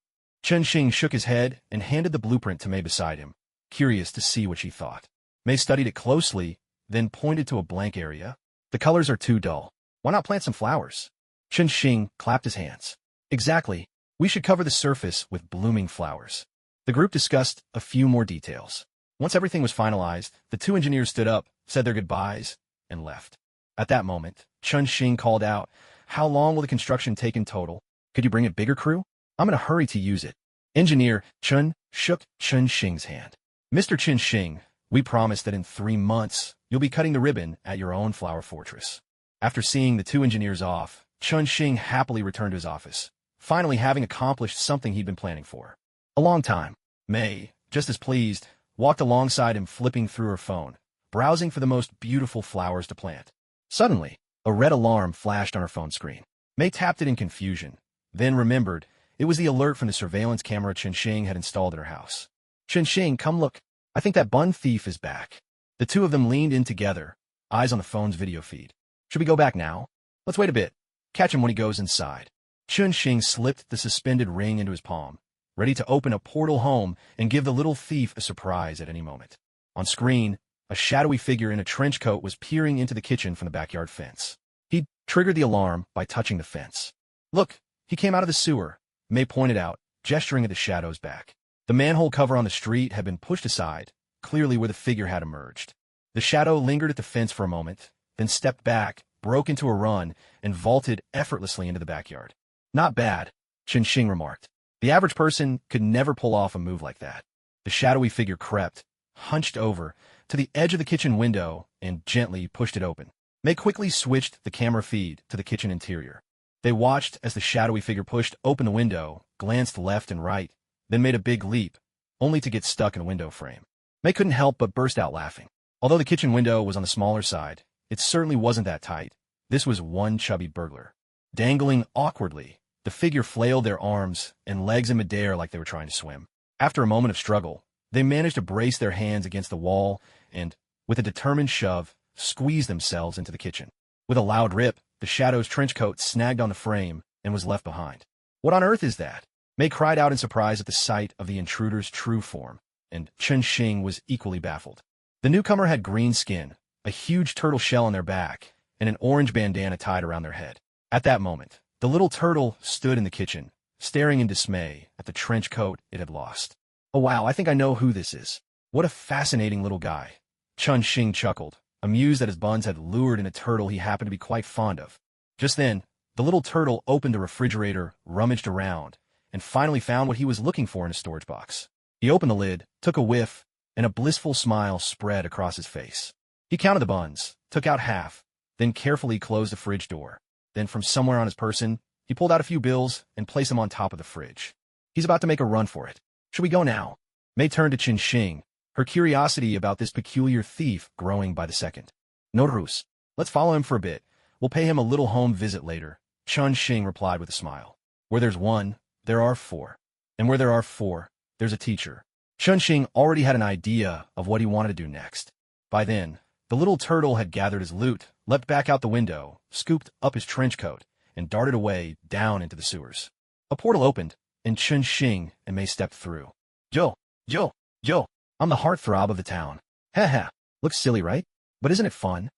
Chunxing shook his head and handed the blueprint to Mei beside him, curious to see what she thought. Mei studied it closely, then pointed to a blank area. The colors are too dull. Why not plant some flowers? Chunxing clapped his hands. Exactly. We should cover the surface with blooming flowers. The group discussed a few more details. Once everything was finalized, the two engineers stood up, said their goodbyes, and left. At that moment, Chunxing called out, "How long will the construction take in total? Could you bring a bigger crew? I'm in a hurry to use it." Engineer Chun shook Chunxing's hand. "Mr. Chunxing, we promise that in 3 months, you'll be cutting the ribbon at your own flower fortress." After seeing the two engineers off, Chunxing happily returned to his office, finally having accomplished something he'd been planning for a long time. Mei, just as pleased, walked alongside him, flipping through her phone, browsing for the most beautiful flowers to plant. Suddenly, a red alarm flashed on her phone screen. Mei tapped it in confusion, then remembered it was the alert from the surveillance camera Chunxing had installed at her house. "Chunxing, come look. I think that bun thief is back." The two of them leaned in together, eyes on the phone's video feed. "Should we go back now? Let's wait a bit. Catch him when he goes inside." Chunxing slipped the suspended ring into his palm, ready to open a portal home and give the little thief a surprise at any moment. On screen, a shadowy figure in a trench coat was peering into the kitchen from the backyard fence. He triggered the alarm by touching the fence. "Look, he came out of the sewer," Mei pointed out, gesturing at the shadow's back. The manhole cover on the street had been pushed aside, clearly where the figure had emerged. The shadow lingered at the fence for a moment, then stepped back, broke into a run, and vaulted effortlessly into the backyard. "Not bad," Chunxing remarked. "The average person could never pull off a move like that." The shadowy figure crept, hunched over, to the edge of the kitchen window and gently pushed it open. Mei quickly switched the camera feed to the kitchen interior. They watched as the shadowy figure pushed open the window, glanced left and right, then made a big leap, only to get stuck in a window frame. Mei couldn't help but burst out laughing. Although the kitchen window was on the smaller side, it certainly wasn't that tight. This was one chubby burglar. Dangling awkwardly, the figure flailed their arms and legs in midair like they were trying to swim. After a moment of struggle, they managed to brace their hands against the wall and, with a determined shove, squeezed themselves into the kitchen. With a loud rip, the shadow's trench coat snagged on the frame and was left behind. "What on earth is that?" Mei cried out in surprise at the sight of the intruder's true form, and Chunxing was equally baffled. The newcomer had green skin, a huge turtle shell on their back, and an orange bandana tied around their head. At that moment, the little turtle stood in the kitchen, staring in dismay at the trench coat it had lost. "Oh wow, I think I know who this is. What a fascinating little guy." Chunxing chuckled, amused that his buns had lured in a turtle he happened to be quite fond of. Just then, the little turtle opened the refrigerator, rummaged around, and finally found what he was looking for in a storage box. He opened the lid, took a whiff, and a blissful smile spread across his face. He counted the buns, took out half, then carefully closed the fridge door. Then from somewhere on his person, he pulled out a few bills and placed them on top of the fridge. He's about to make a run for it. "Should we go now?" Mei turned to Chunxing, her curiosity about this peculiar thief growing by the second. "No ruse. Let's follow him for a bit. We'll pay him a little home visit later," Chunxing replied with a smile. "Where there's one, there are 4. And where there are 4, there's a teacher." Chunxing already had an idea of what he wanted to do next. By then, the little turtle had gathered his loot, leapt back out the window, scooped up his trench coat, and darted away down into the sewers. A portal opened, and Chunxing and Mei stepped through. Yo, I'm the heartthrob of the town. Heh. Looks silly, right? But isn't it fun?"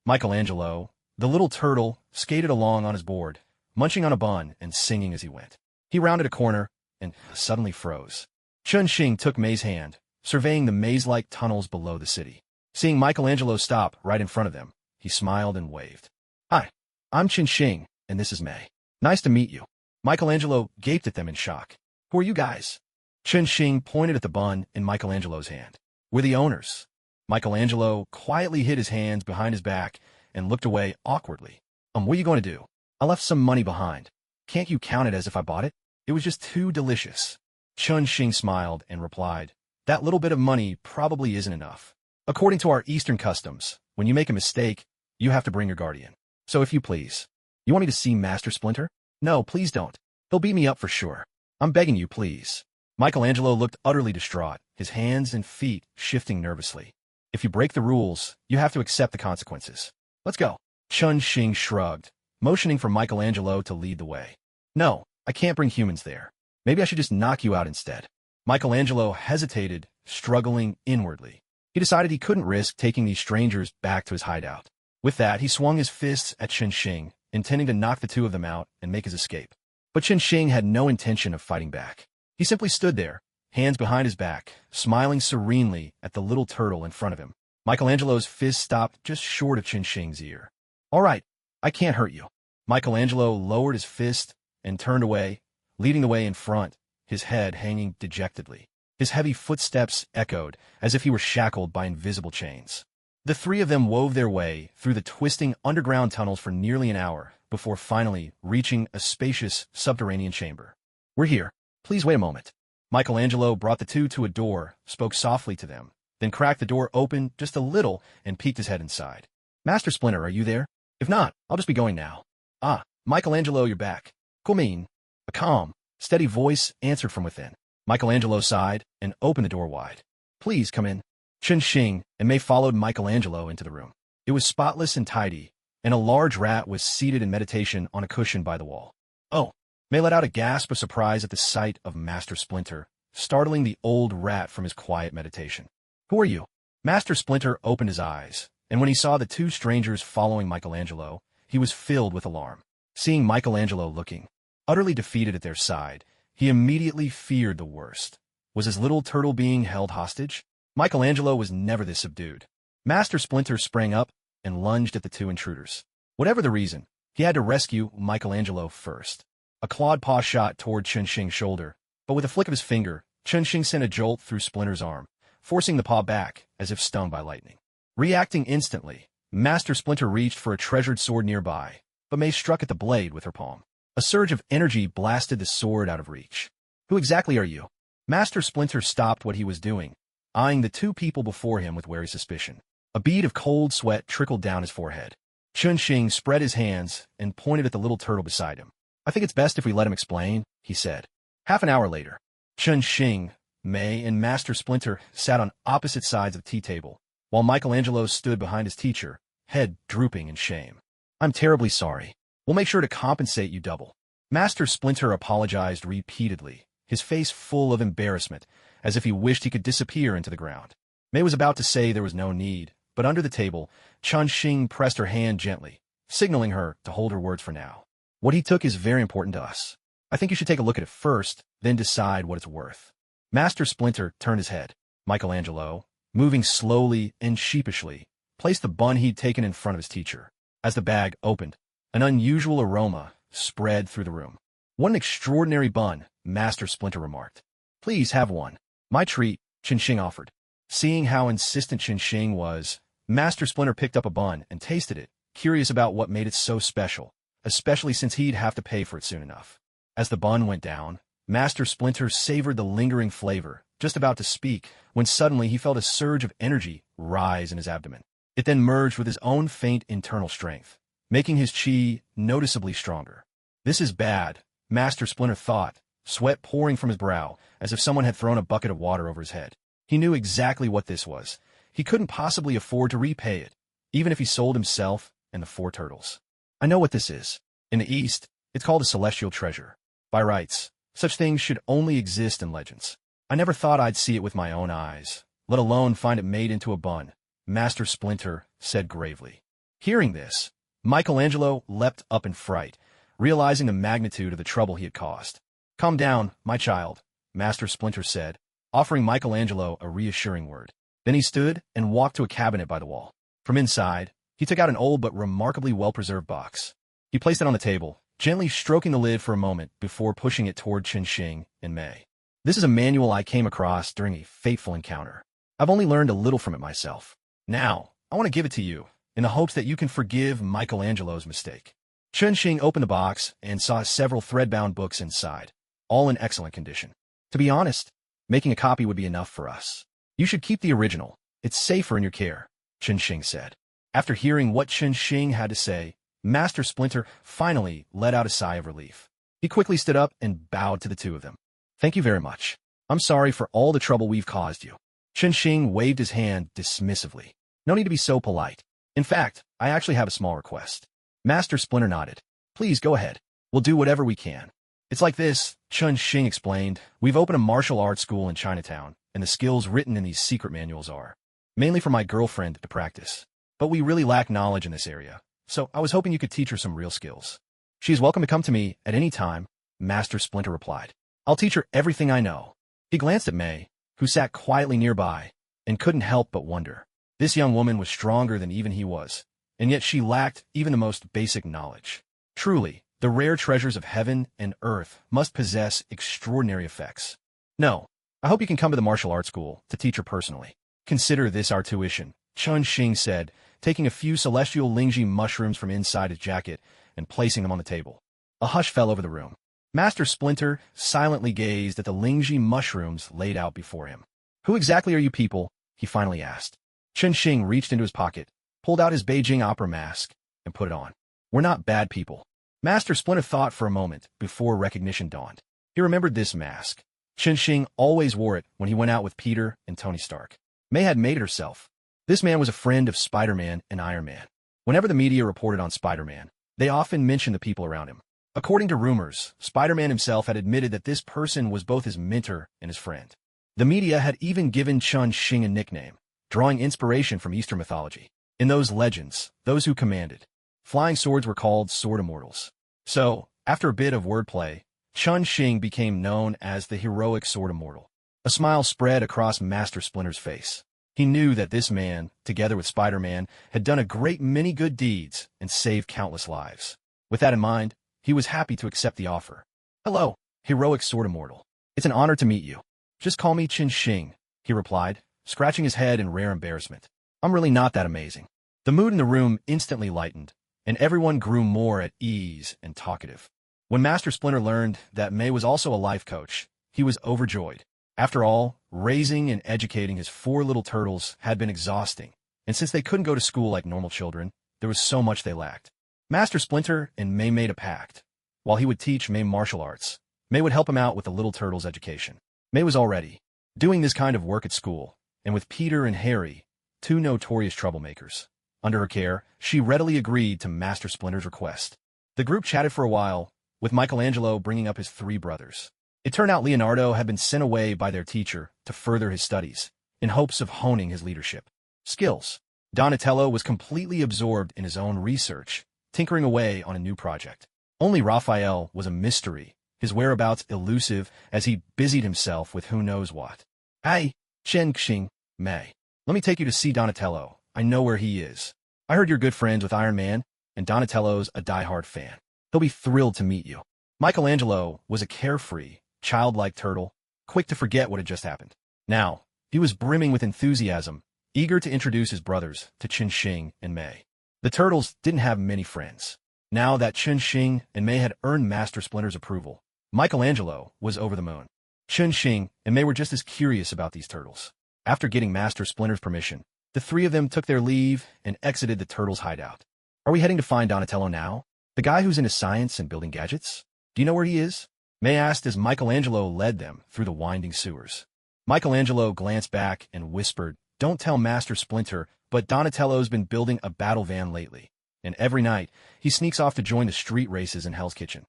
Michelangelo, the little turtle, skated along on his board, munching on a bun and singing as he went. He rounded a corner and suddenly froze. Chunxing took Mei's hand, surveying the maze-like tunnels below the city. Seeing Michelangelo stop right in front of them, he smiled and waved. "Hi, I'm Chunxing, and this is Mei. Nice to meet you." Michelangelo gaped at them in shock. "Who are you guys?" Chun-Shing pointed at the bun in Michelangelo's hand. We're the owners. Michelangelo quietly hid his hands behind his back and looked away awkwardly. What are you going to do? I left some money behind. Can't you count it as if I bought it? It was just too delicious. Chun-Shing smiled and replied, that little bit of money probably isn't enough. According to our Eastern customs, when you make a mistake, you have to bring your guardian. So if you please. You want me to see Master Splinter? No, please don't. He'll beat me up for sure. I'm begging you, please. Michelangelo looked utterly distraught, his hands and feet shifting nervously. If you break the rules, you have to accept the consequences. Let's go. Chun-Shing shrugged, motioning for Michelangelo to lead the way. No, I can't bring humans there. Maybe I should just knock you out instead. Michelangelo hesitated, struggling inwardly. He decided he couldn't risk taking these strangers back to his hideout. With that, he swung his fists at Chun-Shing, intending to knock the two of them out and make his escape. But Chun-Shing had no intention of fighting back. He simply stood there, hands behind his back, smiling serenely at the little turtle in front of him. Michelangelo's fist stopped just short of Chun-Shing's ear. All right, I can't hurt you. Michelangelo lowered his fist and turned away, leading the way in front, his head hanging dejectedly. His heavy footsteps echoed as if he were shackled by invisible chains. The three of them wove their way through the twisting underground tunnels for nearly an hour before finally reaching a spacious subterranean chamber. We're here. Please wait a moment. Michelangelo brought the two to a door, spoke softly to them, then cracked the door open just a little and peeked his head inside. Master Splinter, are you there? If not, I'll just be going now. Ah, Michelangelo, you're back. Come in. A calm, steady voice answered from within. Michelangelo sighed and opened the door wide. Please come in. Chun-Shing and Mei followed Michelangelo into the room. It was spotless and tidy, and a large rat was seated in meditation on a cushion by the wall. Oh! Mei let out a gasp of surprise at the sight of Master Splinter, startling the old rat from his quiet meditation. Who are you? Master Splinter opened his eyes, and when he saw the two strangers following Michelangelo, he was filled with alarm. Seeing Michelangelo looking utterly defeated at their side, he immediately feared the worst. Was his little turtle being held hostage? Michelangelo was never this subdued. Master Splinter sprang up and lunged at the two intruders. Whatever the reason, he had to rescue Michelangelo first. A clawed paw shot toward Chun-Shing's shoulder, but with a flick of his finger, Chun-Shing sent a jolt through Splinter's arm, forcing the paw back as if stung by lightning. Reacting instantly, Master Splinter reached for a treasured sword nearby, but Mei struck at the blade with her palm. A surge of energy blasted the sword out of reach. Who exactly are you? Master Splinter stopped what he was doing, eyeing the two people before him with wary suspicion. A bead of cold sweat trickled down his forehead. Chun-Shing spread his hands and pointed at the little turtle beside him. I think it's best if we let him explain, he said. Half an hour later, Chun-Shing, Mei, and Master Splinter sat on opposite sides of the tea table, while Michelangelo stood behind his teacher, head drooping in shame. I'm terribly sorry. We'll make sure to compensate you double. Master Splinter apologized repeatedly, his face full of embarrassment, as if he wished he could disappear into the ground. Mei was about to say there was no need, but under the table, Chun-Shing pressed her hand gently, signaling her to hold her words for now. What he took is very important to us. I think you should take a look at it first, then decide what it's worth. Master Splinter turned his head. Michelangelo, moving slowly and sheepishly, placed the bun he'd taken in front of his teacher. As the bag opened, an unusual aroma spread through the room. What an extraordinary bun, Master Splinter remarked. Please have one. My treat, Chun-Shing offered. Seeing how insistent Chun-Shing was, Master Splinter picked up a bun and tasted it, curious about what made it so special, especially since he'd have to pay for it soon enough. As the bun went down, Master Splinter savored the lingering flavor, just about to speak, when suddenly he felt a surge of energy rise in his abdomen. It then merged with his own faint internal strength, making his chi noticeably stronger. This is bad, Master Splinter thought, sweat pouring from his brow, as if someone had thrown a bucket of water over his head. He knew exactly what this was. He couldn't possibly afford to repay it, even if he sold himself and the four turtles. I know what this is. In the East, it's called a celestial treasure. By rights, such things should only exist in legends. I never thought I'd see it with my own eyes, let alone find it made into a bun, Master Splinter said gravely. Hearing this, Michelangelo leapt up in fright, realizing the magnitude of the trouble he had caused. Calm down, my child, Master Splinter said, offering Michelangelo a reassuring word. Then he stood and walked to a cabinet by the wall. From inside, he took out an old but remarkably well-preserved box. He placed it on the table, gently stroking the lid for a moment before pushing it toward Chun-Shing and Mei. This is a manual I came across during a fateful encounter. I've only learned a little from it myself. Now, I want to give it to you, in the hopes that you can forgive Michelangelo's mistake. Chun-Shing opened the box and saw several thread-bound books inside, all in excellent condition. To be honest, making a copy would be enough for us. You should keep the original. It's safer in your care, Chun-Shing said. After hearing what Chun-Shing had to say, Master Splinter finally let out a sigh of relief. He quickly stood up and bowed to the two of them. Thank you very much. I'm sorry for all the trouble we've caused you. Chun-Shing waved his hand dismissively. No need to be so polite. In fact, I actually have a small request. Master Splinter nodded. Please go ahead. We'll do whatever we can. It's like this, Chun-Shing explained. We've opened a martial arts school in Chinatown, and the skills written in these secret manuals are mainly for my girlfriend to practice. But we really lack knowledge in this area, so I was hoping you could teach her some real skills. She is welcome to come to me at any time, Master Splinter replied. I'll teach her everything I know. He glanced at May, who sat quietly nearby, and couldn't help but wonder. This young woman was stronger than even he was, and yet she lacked even the most basic knowledge. Truly, the rare treasures of heaven and earth must possess extraordinary effects. No, I hope you can come to the martial arts school to teach her personally. Consider this our tuition, Chun-Shing said, taking a few celestial lingji mushrooms from inside his jacket and placing them on the table. A hush fell over the room. Master Splinter silently gazed at the lingji mushrooms laid out before him. Who exactly are you people? He finally asked. Chun-Shing reached into his pocket, pulled out his Beijing opera mask, and put it on. We're not bad people. Master Splinter thought for a moment before recognition dawned. He remembered this mask. Chun-Shing always wore it when he went out with Peter and Tony Stark. May had made it herself. This man was a friend of Spider-Man and Iron Man. Whenever the media reported on Spider-Man, they often mentioned the people around him. According to rumors, Spider-Man himself had admitted that this person was both his mentor and his friend. The media had even given Chun-Shing a nickname, drawing inspiration from Eastern mythology. In those legends, those who commanded flying swords were called sword immortals. So, after a bit of wordplay, Chun-Shing became known as the heroic sword immortal. A smile spread across Master Splinter's face. He knew that this man, together with Spider-Man, had done a great many good deeds and saved countless lives. With that in mind, he was happy to accept the offer. Hello, heroic sword immortal. It's an honor to meet you. Just call me Chun-Shing, he replied, scratching his head in rare embarrassment. I'm really not that amazing. The mood in the room instantly lightened, and everyone grew more at ease and talkative. When Master Splinter learned that May was also a life coach, he was overjoyed. After all, raising and educating his 4 little turtles had been exhausting, and since they couldn't go to school like normal children, there was so much they lacked. Master Splinter and May made a pact. While he would teach May martial arts, May would help him out with the little turtles' education. May was already doing this kind of work at school, and with Peter and Harry, 2 notorious troublemakers, under her care, she readily agreed to Master Splinter's request. The group chatted for a while, with Michelangelo bringing up his 3 brothers. It turned out Leonardo had been sent away by their teacher to further his studies, in hopes of honing his leadership skills. Donatello was completely absorbed in his own research, tinkering away on a new project. Only Raphael was a mystery, his whereabouts elusive as he busied himself with who knows what. Hey, Chun-Shing, May. Let me take you to see Donatello. I know where he is. I heard you're good friends with Iron Man, and Donatello's a die-hard fan. He'll be thrilled to meet you. Michelangelo was a carefree, childlike turtle, quick to forget what had just happened. Now, he was brimming with enthusiasm, eager to introduce his brothers to Chun-Shing and May. The turtles didn't have many friends. Now that Chun-Shing and May had earned Master Splinter's approval, Michelangelo was over the moon. Chun-Shing and May were just as curious about these turtles. After getting Master Splinter's permission, the 3 of them took their leave and exited the turtles' hideout. Are we heading to find Donatello now? The guy who's into science and building gadgets? Do you know where he is? May asked as Michelangelo led them through the winding sewers. Michelangelo glanced back and whispered, Don't tell Master Splinter, but Donatello's been building a battle van lately, and every night he sneaks off to join the street races in Hell's Kitchen.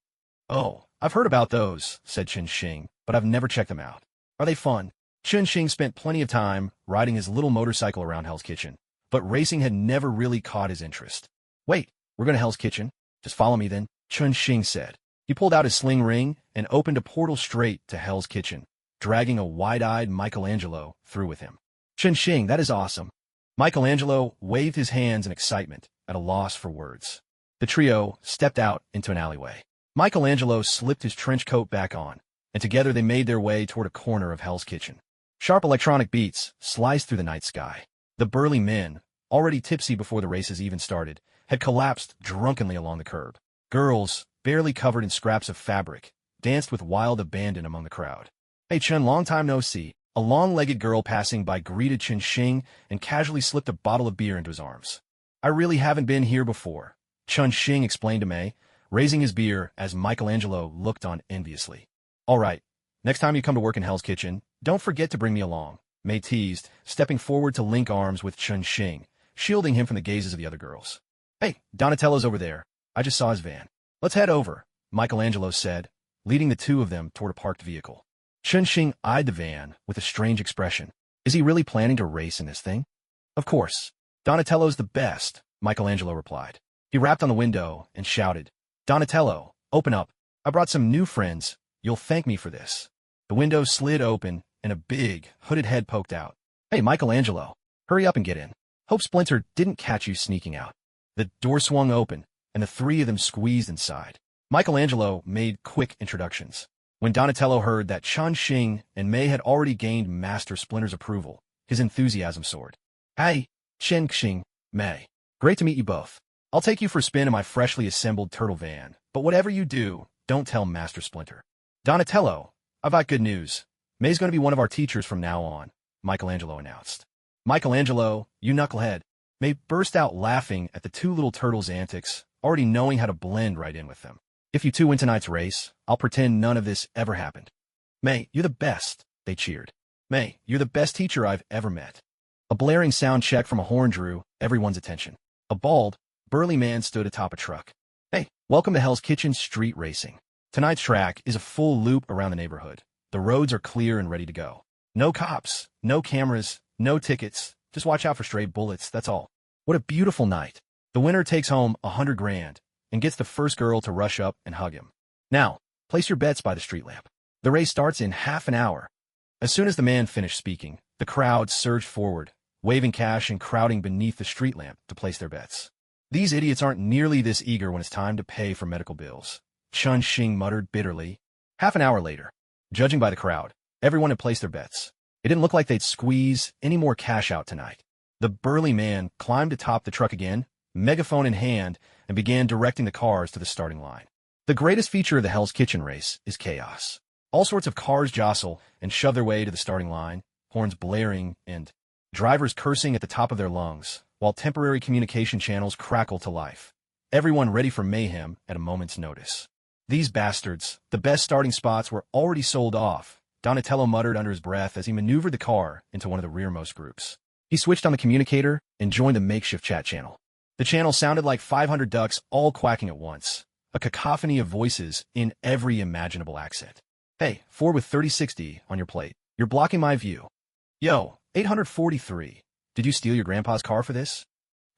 Oh, I've heard about those, said Chun-Shing, but I've never checked them out. Are they fun? Chun-Shing spent plenty of time riding his little motorcycle around Hell's Kitchen, but racing had never really caught his interest. Wait, we're going to Hell's Kitchen? Just follow me then, Chun-Shing said. He pulled out his sling ring and opened a portal straight to Hell's Kitchen, dragging a wide-eyed Michelangelo through with him. Chun-Shing, that is awesome. Michelangelo waved his hands in excitement, at a loss for words. The trio stepped out into an alleyway. Michelangelo slipped his trench coat back on, and together they made their way toward a corner of Hell's Kitchen. Sharp electronic beats sliced through the night sky. The burly men, already tipsy before the races even started, had collapsed drunkenly along the curb. Girls, barely covered in scraps of fabric, danced with wild abandon among the crowd. "Hey Chun, long time no see." A long-legged girl passing by greeted Chun Xing and casually slipped a bottle of beer into his arms. "I really haven't been here before," Chun Xing explained to Mei, raising his beer as Michelangelo looked on enviously. "All right, next time you come to work in Hell's Kitchen, don't forget to bring me along," Mei teased, stepping forward to link arms with Chun Xing, shielding him from the gazes of the other girls. "Hey, Donatello's over there. I just saw his van. Let's head over," Michelangelo said, leading the two of them toward a parked vehicle. Chun Xing eyed the van with a strange expression. Is he really planning to race in this thing? "Of course. Donatello's the best," Michelangelo replied. He rapped on the window and shouted, "Donatello, open up. I brought some new friends. You'll thank me for this." The window slid open and a big, hooded head poked out. "Hey, Michelangelo, hurry up and get in. Hope Splinter didn't catch you sneaking out." The door swung open, and the three of them squeezed inside. Michelangelo made quick introductions. When Donatello heard that Chun Xing and Mei had already gained Master Splinter's approval, his enthusiasm soared. "Hey, Chun Xing, Mei. Great to meet you both. I'll take you for a spin in my freshly assembled turtle van, but whatever you do, don't tell Master Splinter." "Donatello, I've got good news. Mei's going to be one of our teachers from now on," Michelangelo announced. "Michelangelo, you knucklehead." Mei burst out laughing at the two little turtles' antics, already knowing how to blend right in with them. "If you two win tonight's race, I'll pretend none of this ever happened." "Mei, you're the best," they cheered. "Mei, you're the best teacher I've ever met." A blaring sound check from a horn drew everyone's attention. A bald, burly man stood atop a truck. "Hey, welcome to Hell's Kitchen Street Racing. Tonight's track is a full loop around the neighborhood. The roads are clear and ready to go. No cops, no cameras, no tickets. Just watch out for stray bullets, that's all. What a beautiful night. The winner takes home $100 grand and gets the first girl to rush up and hug him. Now, place your bets by the street lamp. The race starts in half an hour." As soon as the man finished speaking, the crowd surged forward, waving cash and crowding beneath the street lamp to place their bets. "These idiots aren't nearly this eager when it's time to pay for medical bills," Chun Xing muttered bitterly. Half an hour later, judging by the crowd, everyone had placed their bets. It didn't look like they'd squeeze any more cash out tonight. The burly man climbed atop the truck again, megaphone in hand, and began directing the cars to the starting line. The greatest feature of the Hell's Kitchen race is chaos. All sorts of cars jostle and shove their way to the starting line, horns blaring and drivers cursing at the top of their lungs, while temporary communication channels crackle to life. Everyone ready for mayhem at a moment's notice. "These bastards, the best starting spots were already sold off," Donatello muttered under his breath as he maneuvered the car into one of the rearmost groups. He switched on the communicator and joined the makeshift chat channel. The channel sounded like 500 ducks all quacking at once, a cacophony of voices in every imaginable accent. "Hey, 4 with 3060 on your plate. You're blocking my view." "Yo, 843. Did you steal your grandpa's car for this?"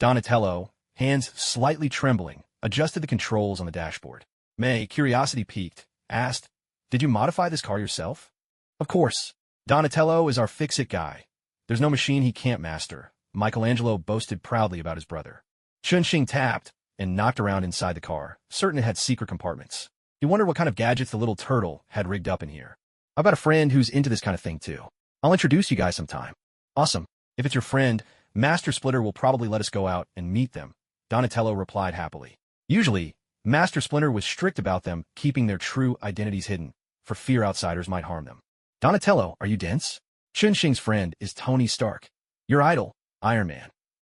Donatello, hands slightly trembling, adjusted the controls on the dashboard. Mei, curiosity piqued, asked, "Did you modify this car yourself?" "Of course. Donatello is our fix-it guy. There's no machine he can't master," Michelangelo boasted proudly about his brother. Chun Xing tapped and knocked around inside the car, certain it had secret compartments. He wondered what kind of gadgets the little turtle had rigged up in here. "I've got a friend who's into this kind of thing too. I'll introduce you guys sometime." "Awesome. If it's your friend, Master Splinter will probably let us go out and meet them," Donatello replied happily. Usually, Master Splinter was strict about them keeping their true identities hidden, for fear outsiders might harm them. "Donatello, are you dense? Chun Xing's friend is Tony Stark. Your idol, Iron Man."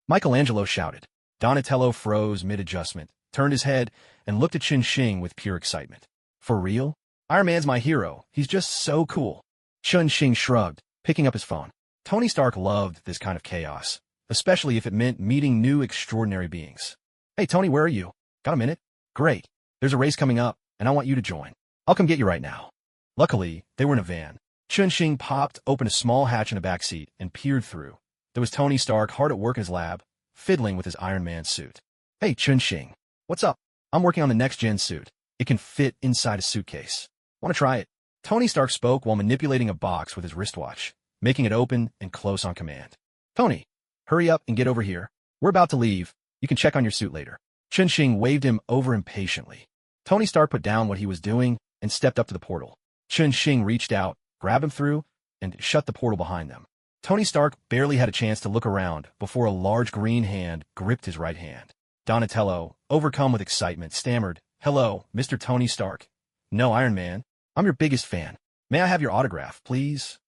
Michelangelo shouted. Donatello froze mid-adjustment, turned his head, and looked at Chun Xing with pure excitement. "For real? Iron Man's my hero. He's just so cool." Chun Xing shrugged, picking up his phone. Tony Stark loved this kind of chaos, especially if it meant meeting new extraordinary beings. "Hey, Tony, where are you? Got a minute?" "Great. There's a race coming up, and I want you to join. I'll come get you right now." Luckily, they were in a van. Chun Xing popped open a small hatch in the back seat and peered through. There was Tony Stark hard at work in his lab, fiddling with his Iron Man suit. "Hey, Chun Xing. What's up?" "I'm working on the next-gen suit. It can fit inside a suitcase. Want to try it?" Tony Stark spoke while manipulating a box with his wristwatch, making it open and close on command. "Tony, hurry up and get over here. We're about to leave. You can check on your suit later." Chun Xing waved him over impatiently. Tony Stark put down what he was doing and stepped up to the portal. Chun Xing reached out, grabbed him through, and shut the portal behind them. Tony Stark barely had a chance to look around before a large green hand gripped his right hand. Donatello, overcome with excitement, stammered, "Hello, Mr. Tony Stark." "No, Iron Man. I'm your biggest fan. May I have your autograph, please?"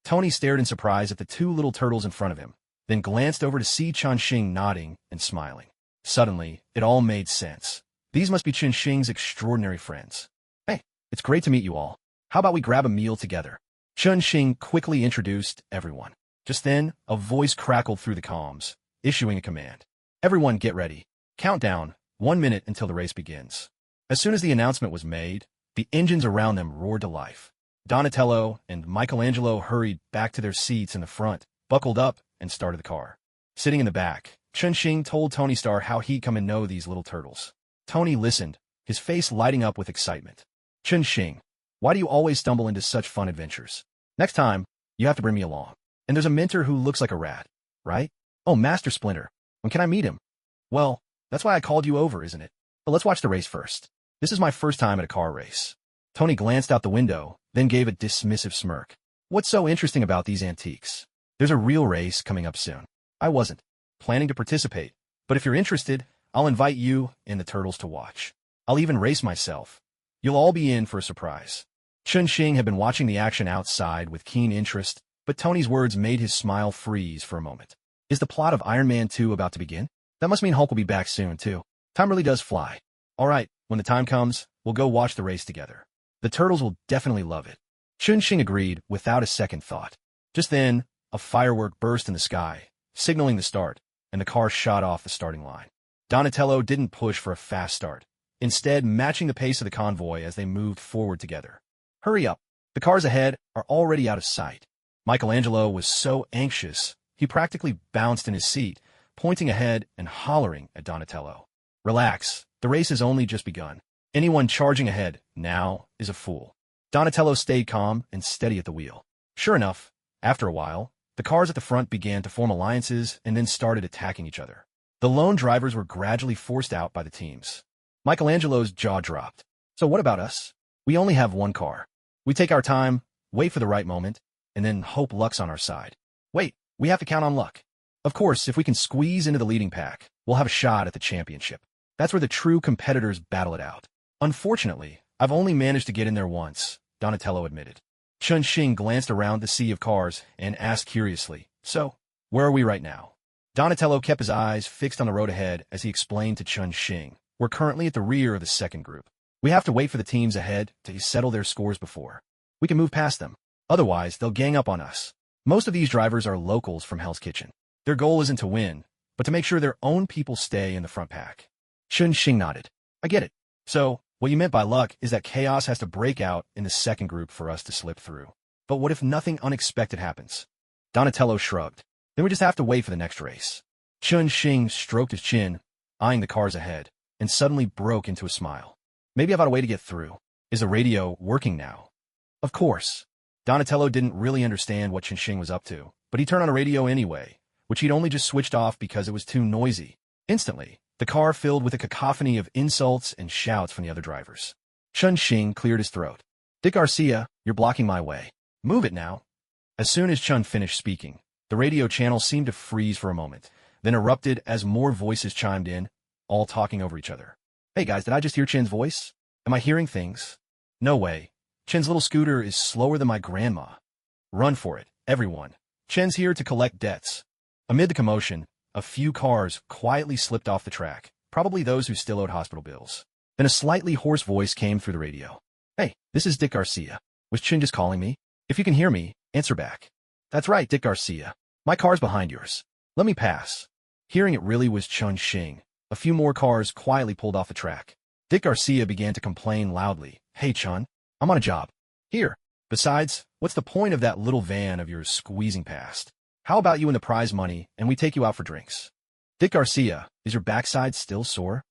Tony stared in surprise at the two little turtles in front of him, then glanced over to see Chun Xing nodding and smiling. Suddenly, it all made sense. These must be Chun Xing's extraordinary friends. "Hey, it's great to meet you all. How about we grab a meal together?" Chun Xing quickly introduced everyone. Just then, a voice crackled through the comms, issuing a command. "Everyone get ready. Countdown, 1 minute until the race begins." As soon as the announcement was made, the engines around them roared to life. Donatello and Michelangelo hurried back to their seats in the front, buckled up, and started the car. Sitting in the back, Chun Xing told Tony Stark how he'd come and know these little turtles. Tony listened, his face lighting up with excitement. "Chun Xing, why do you always stumble into such fun adventures? Next time, you have to bring me along. And there's a mentor who looks like a rat, right? Oh, Master Splinter. When can I meet him?" "Well, that's why I called you over, isn't it? But let's watch the race first. This is my first time at a car race." Tony glanced out the window, then gave a dismissive smirk. "What's so interesting about these antiques? There's a real race coming up soon. I wasn't planning to participate, but if you're interested, I'll invite you and the turtles to watch. I'll even race myself. You'll all be in for a surprise." Chun Xing had been watching the action outside with keen interest, but Tony's words made his smile freeze for a moment. Is the plot of Iron Man 2 about to begin? That must mean Hulk will be back soon, too. Time really does fly. All right, when the time comes, we'll go watch the race together. The turtles will definitely love it. Chun Xing agreed without a second thought. Just then, a firework burst in the sky, signaling the start, and the car shot off the starting line. Donatello didn't push for a fast start, instead matching the pace of the convoy as they moved forward together. "Hurry up. The cars ahead are already out of sight." Michelangelo was so anxious, he practically bounced in his seat, pointing ahead and hollering at Donatello. "Relax, the race has only just begun. Anyone charging ahead now is a fool." Donatello stayed calm and steady at the wheel. Sure enough, after a while, the cars at the front began to form alliances and then started attacking each other. The lone drivers were gradually forced out by the teams. Michelangelo's jaw dropped. "So what about us? We only have one car. We take our time, wait for the right moment, and then hope luck's on our side. Wait, we have to count on luck. Of course, if we can squeeze into the leading pack, we'll have a shot at the championship. That's where the true competitors battle it out. Unfortunately, I've only managed to get in there once," Donatello admitted. Chun Xing glanced around the sea of cars and asked curiously, "So, where are we right now?" Donatello kept his eyes fixed on the road ahead as he explained to Chun Xing, "We're currently at the rear of the second group. We have to wait for the teams ahead to settle their scores before we can move past them. Otherwise, they'll gang up on us. Most of these drivers are locals from Hell's Kitchen. Their goal isn't to win, but to make sure their own people stay in the front pack." Chun Xing nodded. "I get it. So, what you meant by luck is that chaos has to break out in the second group for us to slip through. But what if nothing unexpected happens?" Donatello shrugged. "Then we just have to wait for the next race." Chun Xing stroked his chin, eyeing the cars ahead, and suddenly broke into a smile. "Maybe I've got a way to get through. Is the radio working now?" Of course. Donatello didn't really understand what Chun Xing was up to, but he turned on a radio anyway, which he'd only just switched off because it was too noisy. Instantly, the car filled with a cacophony of insults and shouts from the other drivers. Chun Xing cleared his throat. "Dick Garcia, you're blocking my way. Move it now." As soon as Chun finished speaking, the radio channel seemed to freeze for a moment, then erupted as more voices chimed in, all talking over each other. "Hey guys, did I just hear Chin's voice? Am I hearing things? No way. Chin's little scooter is slower than my grandma. Run for it, everyone. Chin's here to collect debts." Amid the commotion, a few cars quietly slipped off the track, probably those who still owed hospital bills. Then a slightly hoarse voice came through the radio. "Hey, this is Dick Garcia. Was Chin just calling me? If you can hear me, answer back." "That's right, Dick Garcia. My car's behind yours. Let me pass." Hearing it really was Chun Xing, a few more cars quietly pulled off the track. Dick Garcia began to complain loudly. "Hey, Chun, I'm on a job. Here. Besides, what's the point of that little van of yours squeezing past? How about you and the prize money, and we take you out for drinks?" "Dick Garcia, is your backside still sore?"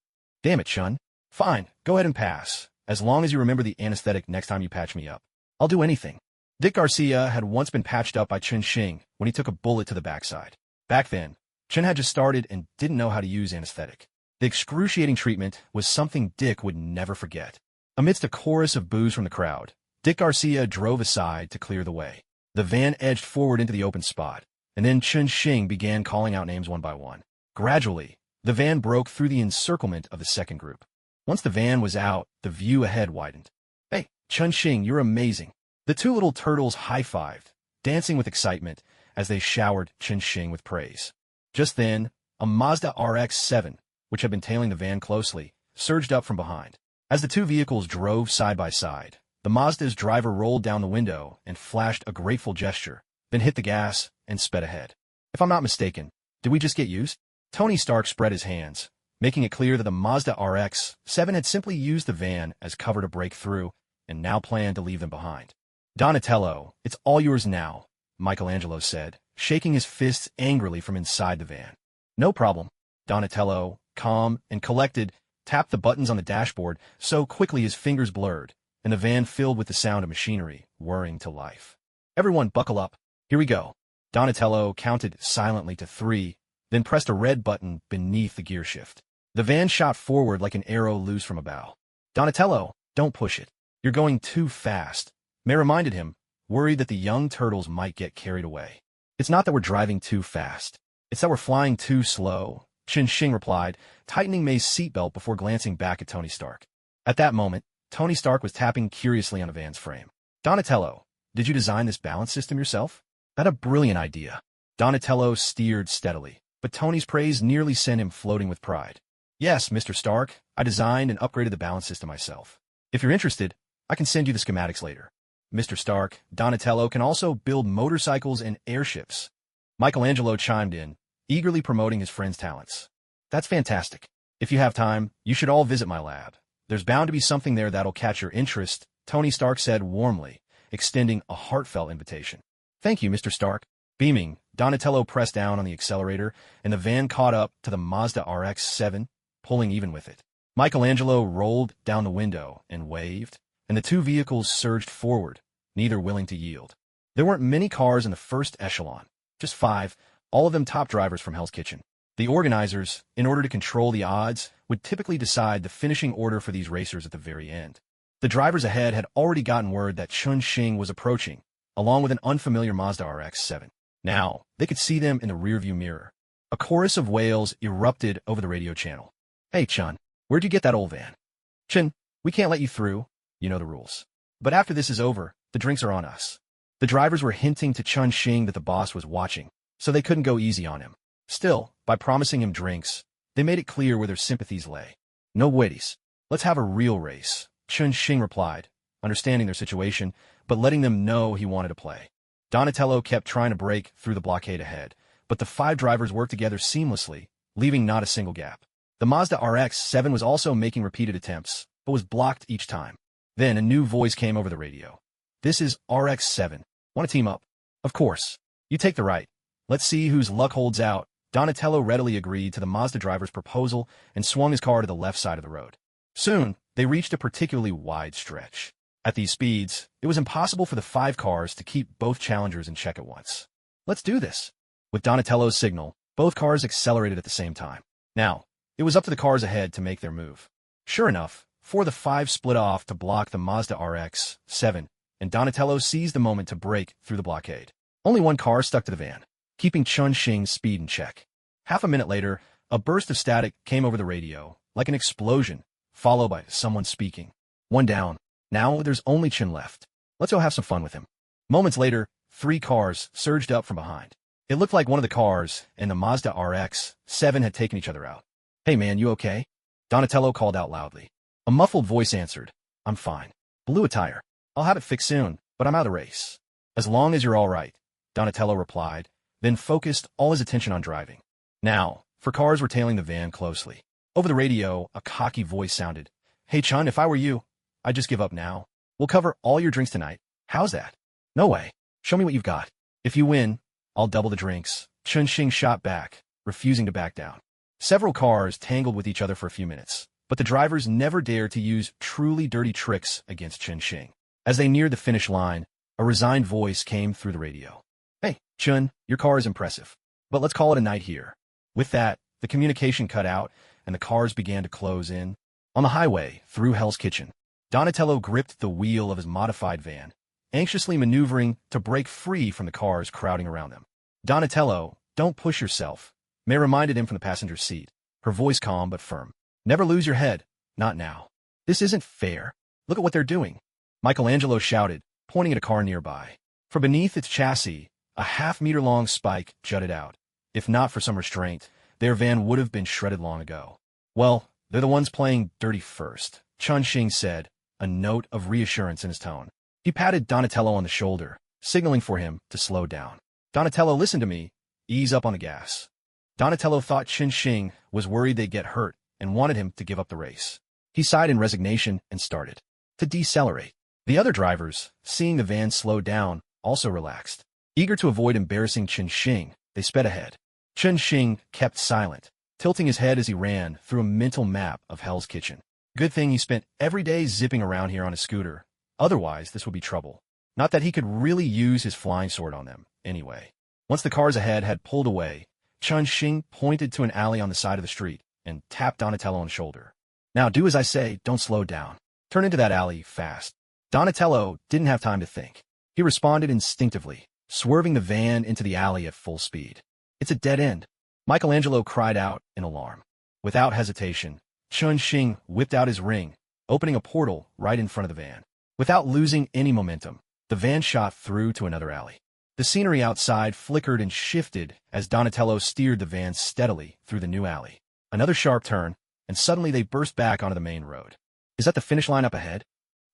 "Damn it, Chun. Fine, go ahead and pass, as long as you remember the anesthetic next time you patch me up. I'll do anything." Dick Garcia had once been patched up by Chun Xing when he took a bullet to the backside. Back then, Chun had just started and didn't know how to use anesthetic. The excruciating treatment was something Dick would never forget. Amidst a chorus of boos from the crowd, Dick Garcia drove aside to clear the way. The van edged forward into the open spot, and then Chen Xing began calling out names one by one. Gradually, the van broke through the encirclement of the second group. Once the van was out, the view ahead widened. "Hey, Chen Xing, you're amazing." The two little turtles high-fived, dancing with excitement as they showered Chen Xing with praise. Just then, a Mazda RX-7, which had been tailing the van closely, surged up from behind. As the two vehicles drove side by side, the Mazda's driver rolled down the window and flashed a grateful gesture, then hit the gas and sped ahead. "If I'm not mistaken, did we just get used?" Tony Stark spread his hands, making it clear that the Mazda RX-7 had simply used the van as cover to break through and now planned to leave them behind. "Donatello, it's all yours now," Michelangelo said, shaking his fists angrily from inside the van. "No problem." Donatello, calm and collected, tapped the buttons on the dashboard so quickly his fingers blurred, and the van filled with the sound of machinery whirring to life. "Everyone buckle up. Here we go." Donatello counted silently to 3, then pressed a red button beneath the gear shift. The van shot forward like an arrow loose from a bow. "Donatello, don't push it. You're going too fast," May reminded him, worried that the young turtles might get carried away. "It's not that we're driving too fast. It's that we're flying too slow," Chen Xing replied, tightening May's seatbelt before glancing back at Tony Stark. At that moment, Tony Stark was tapping curiously on the van's frame. "Donatello, did you design this balance system yourself?" "That's a brilliant idea." Donatello steered steadily, but Tony's praise nearly sent him floating with pride. "Yes, Mr. Stark, I designed and upgraded the balance system myself. If you're interested, I can send you the schematics later." "Mr. Stark, Donatello can also build motorcycles and airships." Michelangelo chimed in, eagerly promoting his friend's talents. "That's fantastic. If you have time, you should all visit my lab. There's bound to be something there that'll catch your interest," Tony Stark said warmly, extending a heartfelt invitation. "Thank you, Mr. Stark." Beaming, Donatello pressed down on the accelerator, and the van caught up to the Mazda RX-7, pulling even with it. Michelangelo rolled down the window and waved, and the two vehicles surged forward, neither willing to yield. There weren't many cars in the first echelon, just 5, all of them top drivers from Hell's Kitchen. The organizers, in order to control the odds, would typically decide the finishing order for these racers at the very end. The drivers ahead had already gotten word that Chen Xing was approaching, along with an unfamiliar Mazda RX-7. Now, they could see them in the rearview mirror. A chorus of wails erupted over the radio channel. "Hey, Chun, where'd you get that old van?" "Chen, we can't let you through. You know the rules. But after this is over, the drinks are on us." The drivers were hinting to Chen Xing that the boss was watching, so they couldn't go easy on him. Still, by promising him drinks, they made it clear where their sympathies lay. "No waities. Let's have a real race," Chen Xing replied, understanding their situation, but letting them know he wanted to play. Donatello kept trying to break through the blockade ahead, but the 5 drivers worked together seamlessly, leaving not a single gap. The Mazda RX-7 was also making repeated attempts, but was blocked each time. Then a new voice came over the radio. "This is RX-7. Want to team up?" "Of course. You take the right. Let's see whose luck holds out." Donatello readily agreed to the Mazda driver's proposal and swung his car to the left side of the road. Soon, they reached a particularly wide stretch. At these speeds, it was impossible for the 5 cars to keep both challengers in check at once. "Let's do this." With Donatello's signal, both cars accelerated at the same time. Now, it was up to the cars ahead to make their move. Sure enough, 4 of the 5 split off to block the Mazda RX-7, and Donatello seized the moment to break through the blockade. Only one car stuck to the van, keeping Chen Xing's speed in check. Half a minute later, a burst of static came over the radio, like an explosion, followed by someone speaking. "One down. Now there's only Chen left. Let's go have some fun with him." Moments later, 3 cars surged up from behind. It looked like one of the cars and the Mazda RX-7 had taken each other out. "Hey man, you okay?" Donatello called out loudly. A muffled voice answered, "I'm fine. Blew a tire. I'll have it fixed soon, but I'm out of the race." "As long as you're all right," Donatello replied, then focused all his attention on driving. Now, 4 cars were tailing the van closely. Over the radio, a cocky voice sounded. "Hey Chun, if I were you, I'd just give up now. We'll cover all your drinks tonight. How's that?" "No way. Show me what you've got. If you win, I'll double the drinks." Chen Xing shot back, refusing to back down. Several cars tangled with each other for a few minutes, but the drivers never dared to use truly dirty tricks against Chen Xing. As they neared the finish line, a resigned voice came through the radio. "Hey, Chun, your car is impressive, but let's call it a night here." With that, the communication cut out, and the cars began to close in. On the highway, through Hell's Kitchen, Donatello gripped the wheel of his modified van, anxiously maneuvering to break free from the cars crowding around them. Donatello, don't push yourself, May reminded him from the passenger seat, her voice calm but firm. Never lose your head, not now. This isn't fair. Look at what they're doing, Michelangelo shouted, pointing at a car nearby. From beneath its chassis, a half-meter-long spike jutted out. If not for some restraint, their van would have been shredded long ago. Well, they're the ones playing dirty first, Chun-Shing said, a note of reassurance in his tone. He patted Donatello on the shoulder, signaling for him to slow down. Donatello, listen to me. Ease up on the gas. Donatello thought Chun-Shing was worried they'd get hurt and wanted him to give up the race. He sighed in resignation and started to decelerate. The other drivers, seeing the van slow down, also relaxed. Eager to avoid embarrassing Chun-Shing, they sped ahead. Chun-Shing kept silent, tilting his head as he ran through a mental map of Hell's Kitchen. Good thing he spent every day zipping around here on his scooter. Otherwise, this would be trouble. Not that he could really use his flying sword on them, anyway. Once the cars ahead had pulled away, Chun-Shing pointed to an alley on the side of the street and tapped Donatello on the shoulder. Now do as I say, don't slow down. Turn into that alley fast. Donatello didn't have time to think. He responded instinctively, swerving the van into the alley at full speed. It's a dead end, Michelangelo cried out in alarm. Without hesitation, Chun-Shing whipped out his ring, opening a portal right in front of the van. Without losing any momentum, the van shot through to another alley. The scenery outside flickered and shifted as Donatello steered the van steadily through the new alley. Another sharp turn, and suddenly they burst back onto the main road. Is that the finish line up ahead?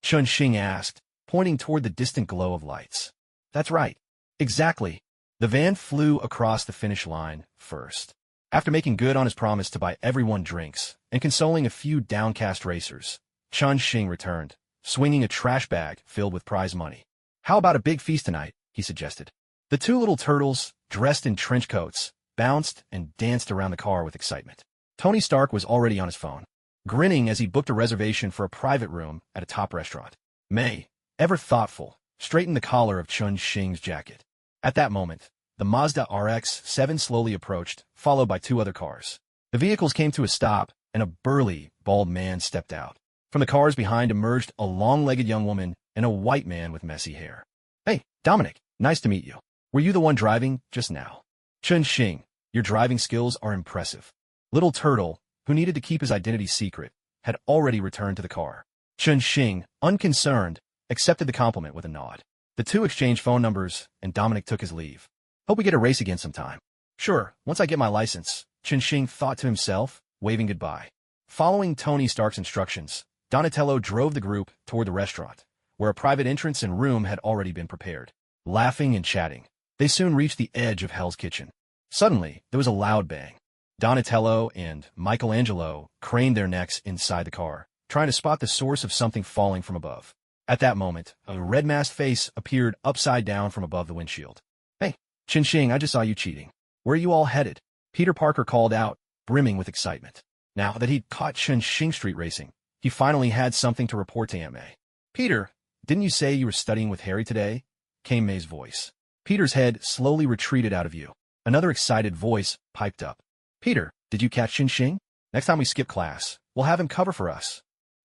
Chun-Shing asked, pointing toward the distant glow of lights. That's right. Exactly. The van flew across the finish line first. After making good on his promise to buy everyone drinks and consoling a few downcast racers, Chun-Shing returned, swinging a trash bag filled with prize money. How about a big feast tonight? He suggested. The two little turtles, dressed in trench coats, bounced and danced around the car with excitement. Tony Stark was already on his phone, grinning as he booked a reservation for a private room at a top restaurant. May, ever thoughtful, straightened the collar of Chun-Shing's jacket. At that moment, the Mazda RX-7 slowly approached, followed by two other cars. The vehicles came to a stop, and a burly, bald man stepped out. From the cars behind emerged a long-legged young woman and a white man with messy hair. Hey, Dominic, nice to meet you. Were you the one driving just now? Chun-Shing, your driving skills are impressive. Little Turtle, who needed to keep his identity secret, had already returned to the car. Chun-Shing, unconcerned, accepted the compliment with a nod. The two exchanged phone numbers, and Dominic took his leave. Hope we get a race again sometime. Sure, once I get my license, Chun-Shing thought to himself, waving goodbye. Following Tony Stark's instructions, Donatello drove the group toward the restaurant, where a private entrance and room had already been prepared. Laughing and chatting, they soon reached the edge of Hell's Kitchen. Suddenly, there was a loud bang. Donatello and Michelangelo craned their necks inside the car, trying to spot the source of something falling from above. At that moment, a red-masked face appeared upside down from above the windshield. Hey, Chun-Shing, I just saw you cheating. Where are you all headed? Peter Parker called out, brimming with excitement. Now that he'd caught Chun-Shing street racing, he finally had something to report to Aunt May. Peter, didn't you say you were studying with Harry today? Came May's voice. Peter's head slowly retreated out of view. Another excited voice piped up. Peter, did you catch Chun-Shing? Next time we skip class, we'll have him cover for us.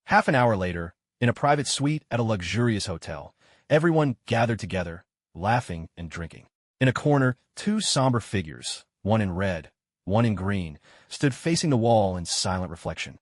Half an hour later, in a private suite at a luxurious hotel, everyone gathered together, laughing and drinking. In a corner, two somber figures, one in red, one in green, stood facing the wall in silent reflection.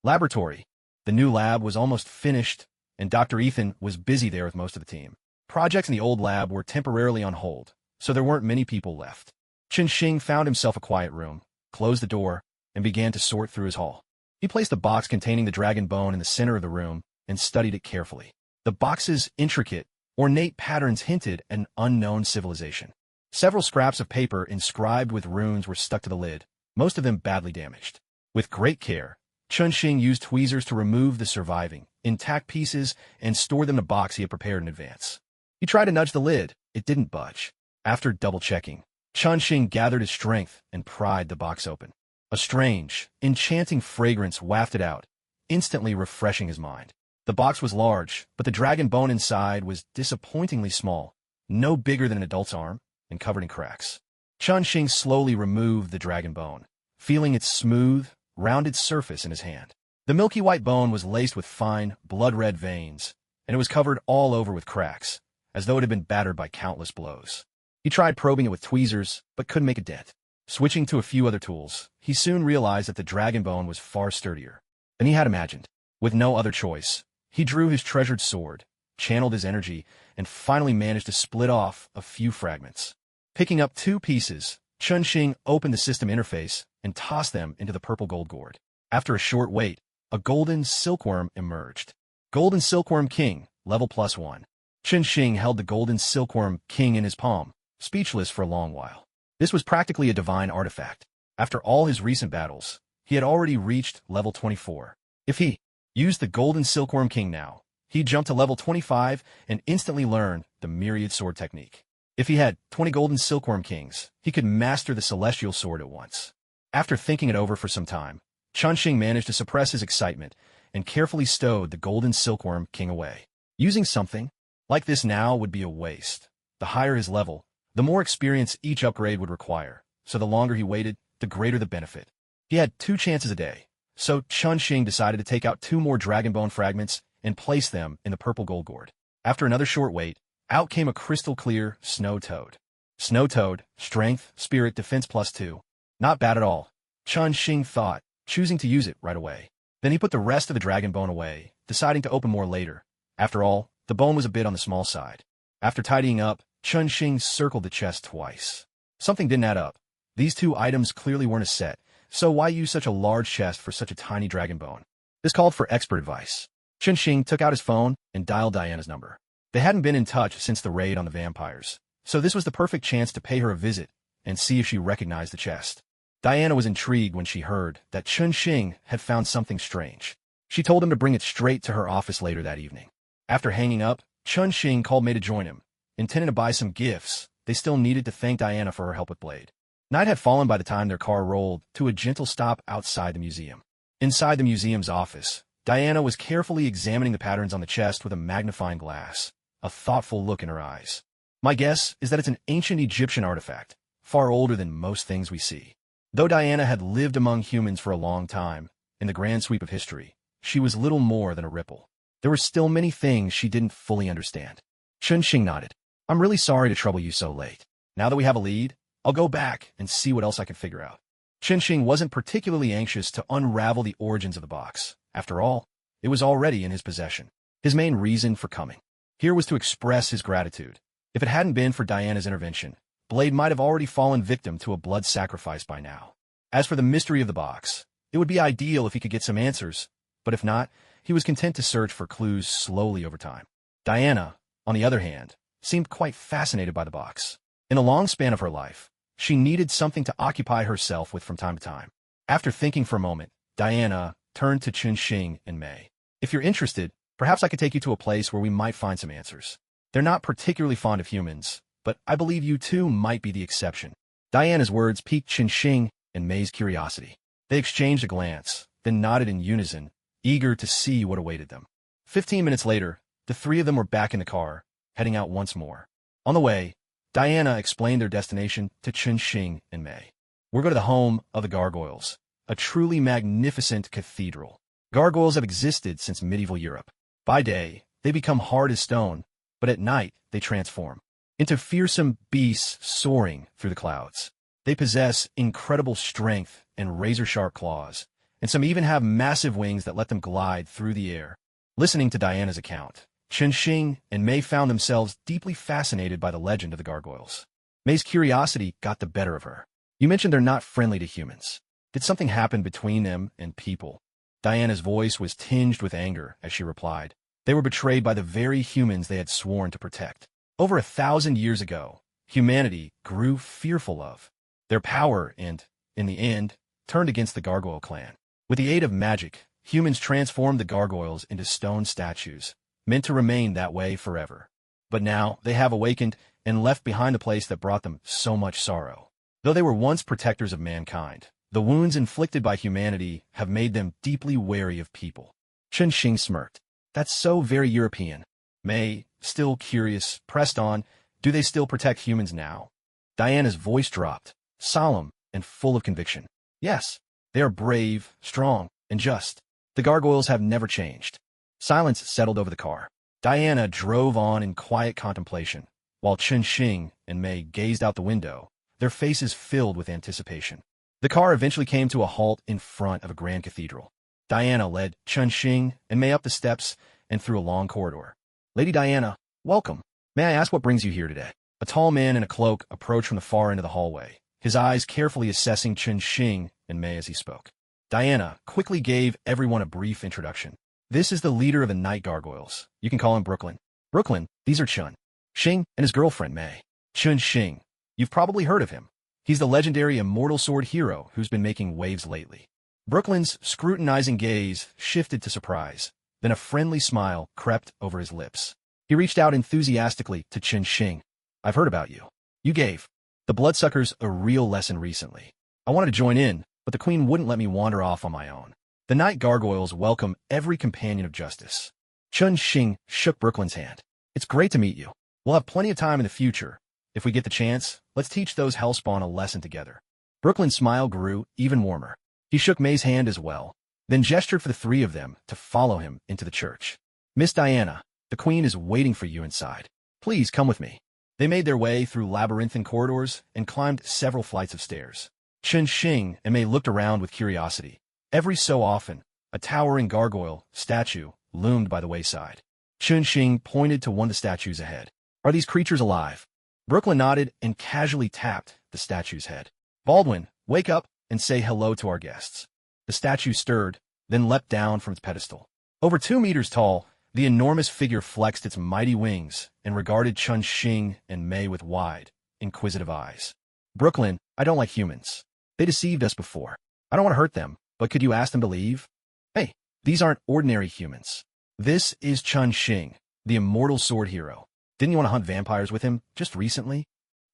Laboratory. The new lab was almost finished, and Dr. Ethan was busy there with most of the team. Projects in the old lab were temporarily on hold, so there weren't many people left. Chun-Shing found himself a quiet room, closed the door, and began to sort through his haul. He placed the box containing the dragon bone in the center of the room and studied it carefully. The box's intricate, ornate patterns hinted at an unknown civilization. Several scraps of paper inscribed with runes were stuck to the lid, most of them badly damaged. With great care, Chun-Shing used tweezers to remove the surviving, intact pieces and store them in a box he had prepared in advance. He tried to nudge the lid. It didn't budge. After double-checking, Chun-Shing gathered his strength and pried the box open. A strange, enchanting fragrance wafted out, instantly refreshing his mind. The box was large, but the dragon bone inside was disappointingly small, no bigger than an adult's arm, and covered in cracks. Chun-Shing slowly removed the dragon bone, feeling its smooth, rounded surface in his hand. The milky white bone was laced with fine, blood-red veins, and it was covered all over with cracks, as though it had been battered by countless blows. He tried probing it with tweezers, but couldn't make a dent. Switching to a few other tools, he soon realized that the dragon bone was far sturdier than he had imagined. With no other choice, he drew his treasured sword, channeled his energy, and finally managed to split off a few fragments. Picking up 2 pieces, Chunxing opened the system interface and tossed them into the purple gold gourd. After a short wait, a golden silkworm emerged. Golden Silkworm King, level +1. Chunxing held the golden silkworm king in his palm, speechless for a long while. This was practically a divine artifact. After all his recent battles, he had already reached level 24. If he used the golden silkworm king now, he'd jump to level 25 and instantly learn the myriad sword technique. If he had 20 golden silkworm kings, he could master the celestial sword at once. After thinking it over for some time, Chunxing managed to suppress his excitement and carefully stowed the golden silkworm king away. Using something like this now would be a waste. The higher his level, the more experience each upgrade would require, so the longer he waited, the greater the benefit. He had 2 chances a day, so Chunxing decided to take out 2 more dragon bone fragments and place them in the purple gold gourd. After another short wait, out came a crystal-clear snow toad. Snow toad, strength, spirit, defense +2. Not bad at all, Chunxing thought, choosing to use it right away. Then he put the rest of the dragon bone away, deciding to open more later. After all, the bone was a bit on the small side. After tidying up, Chunxing circled the chest twice. Something didn't add up. These 2 items clearly weren't a set, so why use such a large chest for such a tiny dragon bone? This called for expert advice. Chunxing took out his phone and dialed Diana's number. They hadn't been in touch since the raid on the vampires, so this was the perfect chance to pay her a visit and see if she recognized the chest. Diana was intrigued when she heard that Chunxing had found something strange. She told him to bring it straight to her office later that evening. After hanging up, Chunxing called May to join him. Intending to buy some gifts, they still needed to thank Diana for her help with Blade. Night had fallen by the time their car rolled to a gentle stop outside the museum. Inside the museum's office, Diana was carefully examining the patterns on the chest with a magnifying glass, a thoughtful look in her eyes. My guess is that it's an ancient Egyptian artifact, far older than most things we see. Though Diana had lived among humans for a long time, in the grand sweep of history, she was little more than a ripple. There were still many things she didn't fully understand. Chunxing nodded. I'm really sorry to trouble you so late. Now that we have a lead, I'll go back and see what else I can figure out. Chunxing wasn't particularly anxious to unravel the origins of the box. After all, it was already in his possession. His main reason for coming here was to express his gratitude. If it hadn't been for Diana's intervention, Blade might have already fallen victim to a blood sacrifice by now. As for the mystery of the box, it would be ideal if he could get some answers, but if not, he was content to search for clues slowly over time. Diana, on the other hand, seemed quite fascinated by the box. In the long span of her life, she needed something to occupy herself with from time to time. After thinking for a moment, Diana turned to Chunxing and May. If you're interested, perhaps I could take you to a place where we might find some answers. They're not particularly fond of humans, but I believe you two might be the exception. Diana's words piqued Chunxing and May's curiosity. They exchanged a glance, then nodded in unison, eager to see what awaited them. 15 minutes later, the 3 of them were back in the car, heading out once more. On the way, Diana explained their destination to Chunxing and May. We're going to the home of the gargoyles, a truly magnificent cathedral. Gargoyles have existed since medieval Europe. By day, they become hard as stone, but at night, they transform into fearsome beasts soaring through the clouds. They possess incredible strength and razor-sharp claws, and some even have massive wings that let them glide through the air. Listening to Diana's account, Chunxing and May found themselves deeply fascinated by the legend of the gargoyles. May's curiosity got the better of her. You mentioned they're not friendly to humans. Did something happen between them and people? Diana's voice was tinged with anger as she replied. They were betrayed by the very humans they had sworn to protect. Over 1,000 years ago, humanity grew fearful of their power and, in the end, turned against the gargoyle clan. With the aid of magic, humans transformed the gargoyles into stone statues, meant to remain that way forever. But now they have awakened and left behind the place that brought them so much sorrow. Though they were once protectors of mankind, the wounds inflicted by humanity have made them deeply wary of people. Chunxing smirked. That's so very European. May, still curious, pressed on, do they still protect humans now? Diana's voice dropped, solemn and full of conviction. Yes, they are brave, strong, and just. The gargoyles have never changed. Silence settled over the car. Diana drove on in quiet contemplation, while Chun-Shing and Mei gazed out the window, their faces filled with anticipation. The car eventually came to a halt in front of a grand cathedral. Diana led Chun-Shing and Mei up the steps and through a long corridor. "Lady Diana, welcome. May I ask what brings you here today?" A tall man in a cloak approached from the far end of the hallway, his eyes carefully assessing Chun-Shing and Mei as he spoke. Diana quickly gave everyone a brief introduction. "This is the leader of the Night Gargoyles. You can call him Brooklyn. Brooklyn, these are Chun-Shing and his girlfriend Mei." Chun-Shing. You've probably heard of him. He's the legendary immortal sword hero who's been making waves lately. Brooklyn's scrutinizing gaze shifted to surprise. Then a friendly smile crept over his lips. He reached out enthusiastically to Chun-Shing. "I've heard about you. You gave the bloodsuckers a real lesson recently. I wanted to join in, but the queen wouldn't let me wander off on my own. The Night Gargoyles welcome every companion of justice." Chun-Shing shook Brooklyn's hand. "It's great to meet you. We'll have plenty of time in the future. If we get the chance, let's teach those Hellspawn a lesson together." Brooklyn's smile grew even warmer. He shook May's hand as well, then gestured for the three of them to follow him into the church. "Miss Diana, the queen is waiting for you inside. Please come with me." They made their way through labyrinthine corridors and climbed several flights of stairs. Chun-Shing and Mei looked around with curiosity. Every so often, a towering gargoyle statue loomed by the wayside. Chun-Shing pointed to one of the statues ahead. "Are these creatures alive?" Brooklyn nodded and casually tapped the statue's head. "Baldwin, wake up and say hello to our guests." The statue stirred, then leapt down from its pedestal. Over 2 meters tall, the enormous figure flexed its mighty wings and regarded Chun-Shing and Mei with wide, inquisitive eyes. "Brooklyn, I don't like humans. They deceived us before. I don't want to hurt them, but could you ask them to leave?" "Hey, these aren't ordinary humans. This is Chun-Shing, the immortal sword hero. Didn't you want to hunt vampires with him just recently?"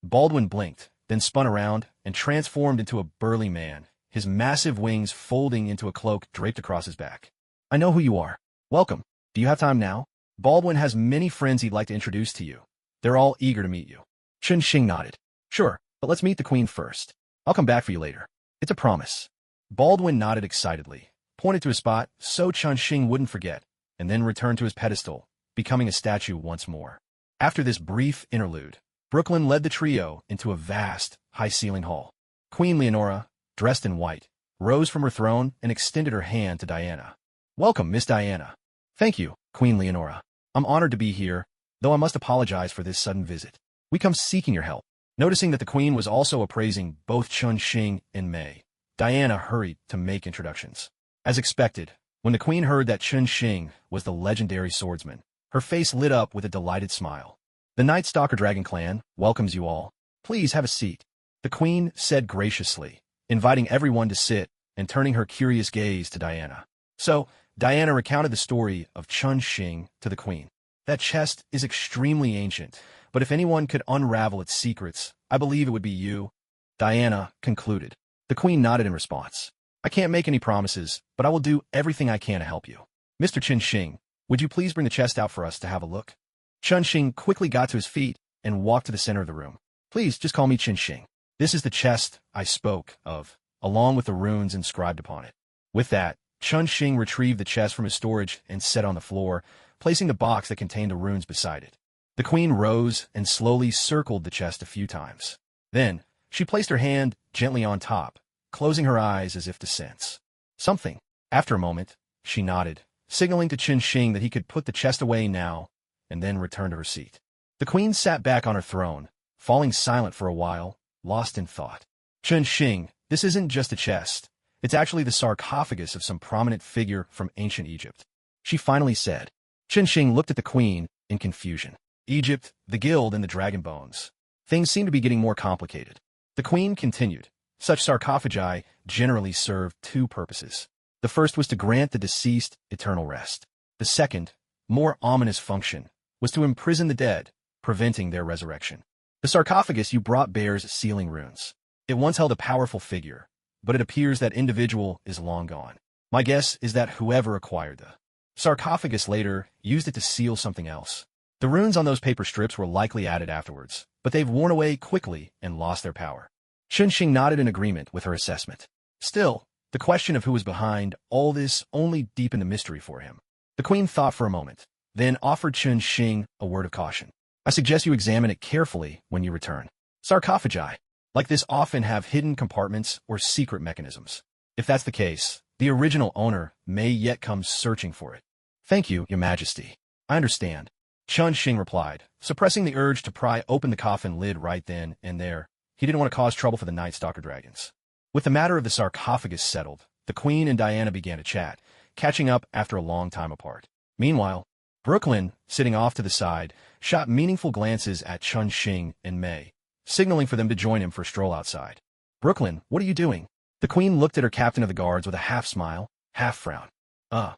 Baldwin blinked, then spun around and transformed into a burly man, his massive wings folding into a cloak draped across his back. "I know who you are. Welcome. Do you have time now? Baldwin has many friends he'd like to introduce to you. They're all eager to meet you." Chun-Shing nodded. "Sure, but let's meet the queen first. I'll come back for you later. It's a promise." Baldwin nodded excitedly, pointed to a spot so Chun-Shing wouldn't forget, and then returned to his pedestal, becoming a statue once more. After this brief interlude, Brooklyn led the trio into a vast, high-ceiling hall. Queen Leonora, dressed in white, rose from her throne and extended her hand to Diana. "Welcome, Miss Diana." "Thank you, Queen Leonora. I'm honored to be here, though I must apologize for this sudden visit. We come seeking your help." Noticing that the queen was also appraising both Chun-Shing and Mei, Diana hurried to make introductions. As expected, when the queen heard that Chun-Shing was the legendary swordsman, her face lit up with a delighted smile. "The Night Stalker Dragon Clan welcomes you all. Please have a seat," the queen said graciously, inviting everyone to sit and turning her curious gaze to Diana. So, Diana recounted the story of Chun-Shing to the queen. "That chest is extremely ancient, but if anyone could unravel its secrets, I believe it would be you," Diana concluded. The queen nodded in response. "I can't make any promises, but I will do everything I can to help you. Mr. Chun-Shing, would you please bring the chest out for us to have a look?" Chun-Shing quickly got to his feet and walked to the center of the room. "Please, just call me Chun-Shing. This is the chest I spoke of, along with the runes inscribed upon it." With that, Chun-Shing retrieved the chest from his storage and set on the floor, placing the box that contained the runes beside it. The queen rose and slowly circled the chest a few times. Then, she placed her hand gently on top, closing her eyes as if to sense something. After a moment, she nodded, signaling to Chun-Shing that he could put the chest away now, and then return to her seat. The queen sat back on her throne, falling silent for a while, lost in thought. "Chun-Shing, this isn't just a chest. It's actually the sarcophagus of some prominent figure from ancient Egypt," she finally said. Chun-Shing looked at the queen in confusion. "Egypt, the guild, and the dragon bones. Things seem to be getting more complicated." The queen continued. "Such sarcophagi generally serve 2 purposes. The first was to grant the deceased eternal rest. The second, more ominous function, was to imprison the dead, preventing their resurrection. The sarcophagus you brought bears sealing runes. It once held a powerful figure, but it appears that individual is long gone. My guess is that whoever acquired the sarcophagus later used it to seal something else. The runes on those paper strips were likely added afterwards, but they've worn away quickly and lost their power." Chun-Shing nodded in agreement with her assessment. "Still, The question of who was behind all this only deepened the mystery for him. The queen thought for a moment, then offered Chen Xing a word of caution. I suggest you examine it carefully when you return. Sarcophagi, like this, often have hidden compartments or secret mechanisms. If that's the case, the original owner may yet come searching for it. Thank you, Your Majesty. I understand. Chen Xing replied, suppressing the urge to pry open the coffin lid right then and there. He didn't want to cause trouble for the Night Stalker dragons. With the matter of the sarcophagus settled, the Queen and Diana began to chat, catching up after a long time apart. Meanwhile, Brooklyn, sitting off to the side, shot meaningful glances at Chen Xing and Mei, signaling for them to join him for a stroll outside. Brooklyn, what are you doing? The Queen looked at her captain of the guards with a half-smile, half-frown.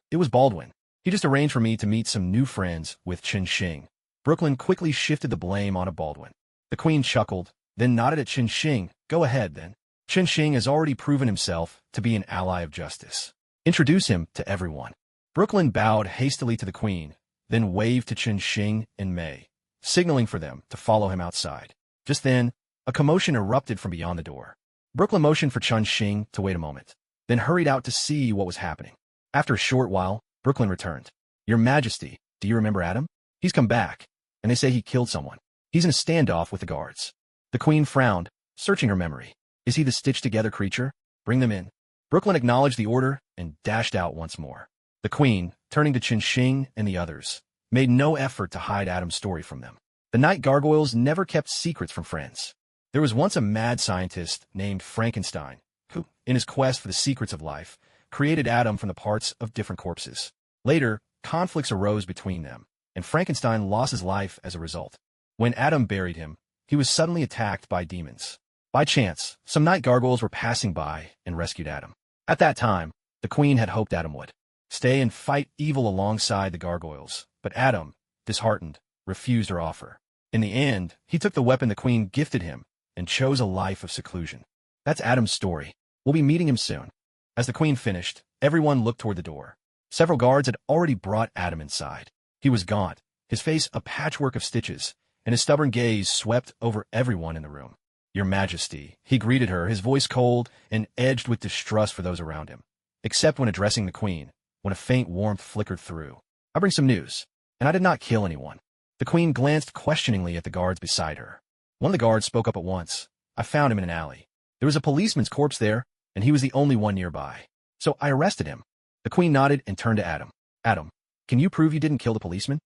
It was Baldwin. He just arranged for me to meet some new friends with Chen Xing. Brooklyn quickly shifted the blame onto Baldwin. The Queen chuckled, then nodded at Chen Xing. Go ahead, then. Chen Xing has already proven himself to be an ally of justice. Introduce him to everyone. Brooklyn bowed hastily to the Queen, then waved to Chen Xing and Mei, signaling for them to follow him outside. Just then, a commotion erupted from beyond the door. Brooklyn motioned for Chen Xing to wait a moment, then hurried out to see what was happening. After a short while, Brooklyn returned. Your Majesty, do you remember Adam? He's come back, and they say he killed someone. He's in a standoff with the guards. The Queen frowned, searching her memory. Is he the stitched-together creature? Bring them in. Brooklyn acknowledged the order and dashed out once more. The Queen, turning to Chen Xing and the others, made no effort to hide Adam's story from them. The night gargoyles never kept secrets from friends. There was once a mad scientist named Frankenstein, who, in his quest for the secrets of life, created Adam from the parts of different corpses. Later, conflicts arose between them, and Frankenstein lost his life as a result. When Adam buried him, he was suddenly attacked by demons. By chance, some night gargoyles were passing by and rescued Adam. At that time, the Queen had hoped Adam would stay and fight evil alongside the gargoyles, but Adam, disheartened, refused her offer. In the end, he took the weapon the Queen gifted him and chose a life of seclusion. That's Adam's story. We'll be meeting him soon. As the Queen finished, everyone looked toward the door. Several guards had already brought Adam inside. He was gaunt, his face a patchwork of stitches, and his stubborn gaze swept over everyone in the room. Your Majesty, he greeted her, his voice cold and edged with distrust for those around him. Except when addressing the Queen, when a faint warmth flickered through. I bring some news, and I did not kill anyone. The Queen glanced questioningly at the guards beside her. One of the guards spoke up at once. I found him in an alley. There was a policeman's corpse there, and he was the only one nearby. So I arrested him. The Queen nodded and turned to Adam. Adam, can you prove you didn't kill the policeman?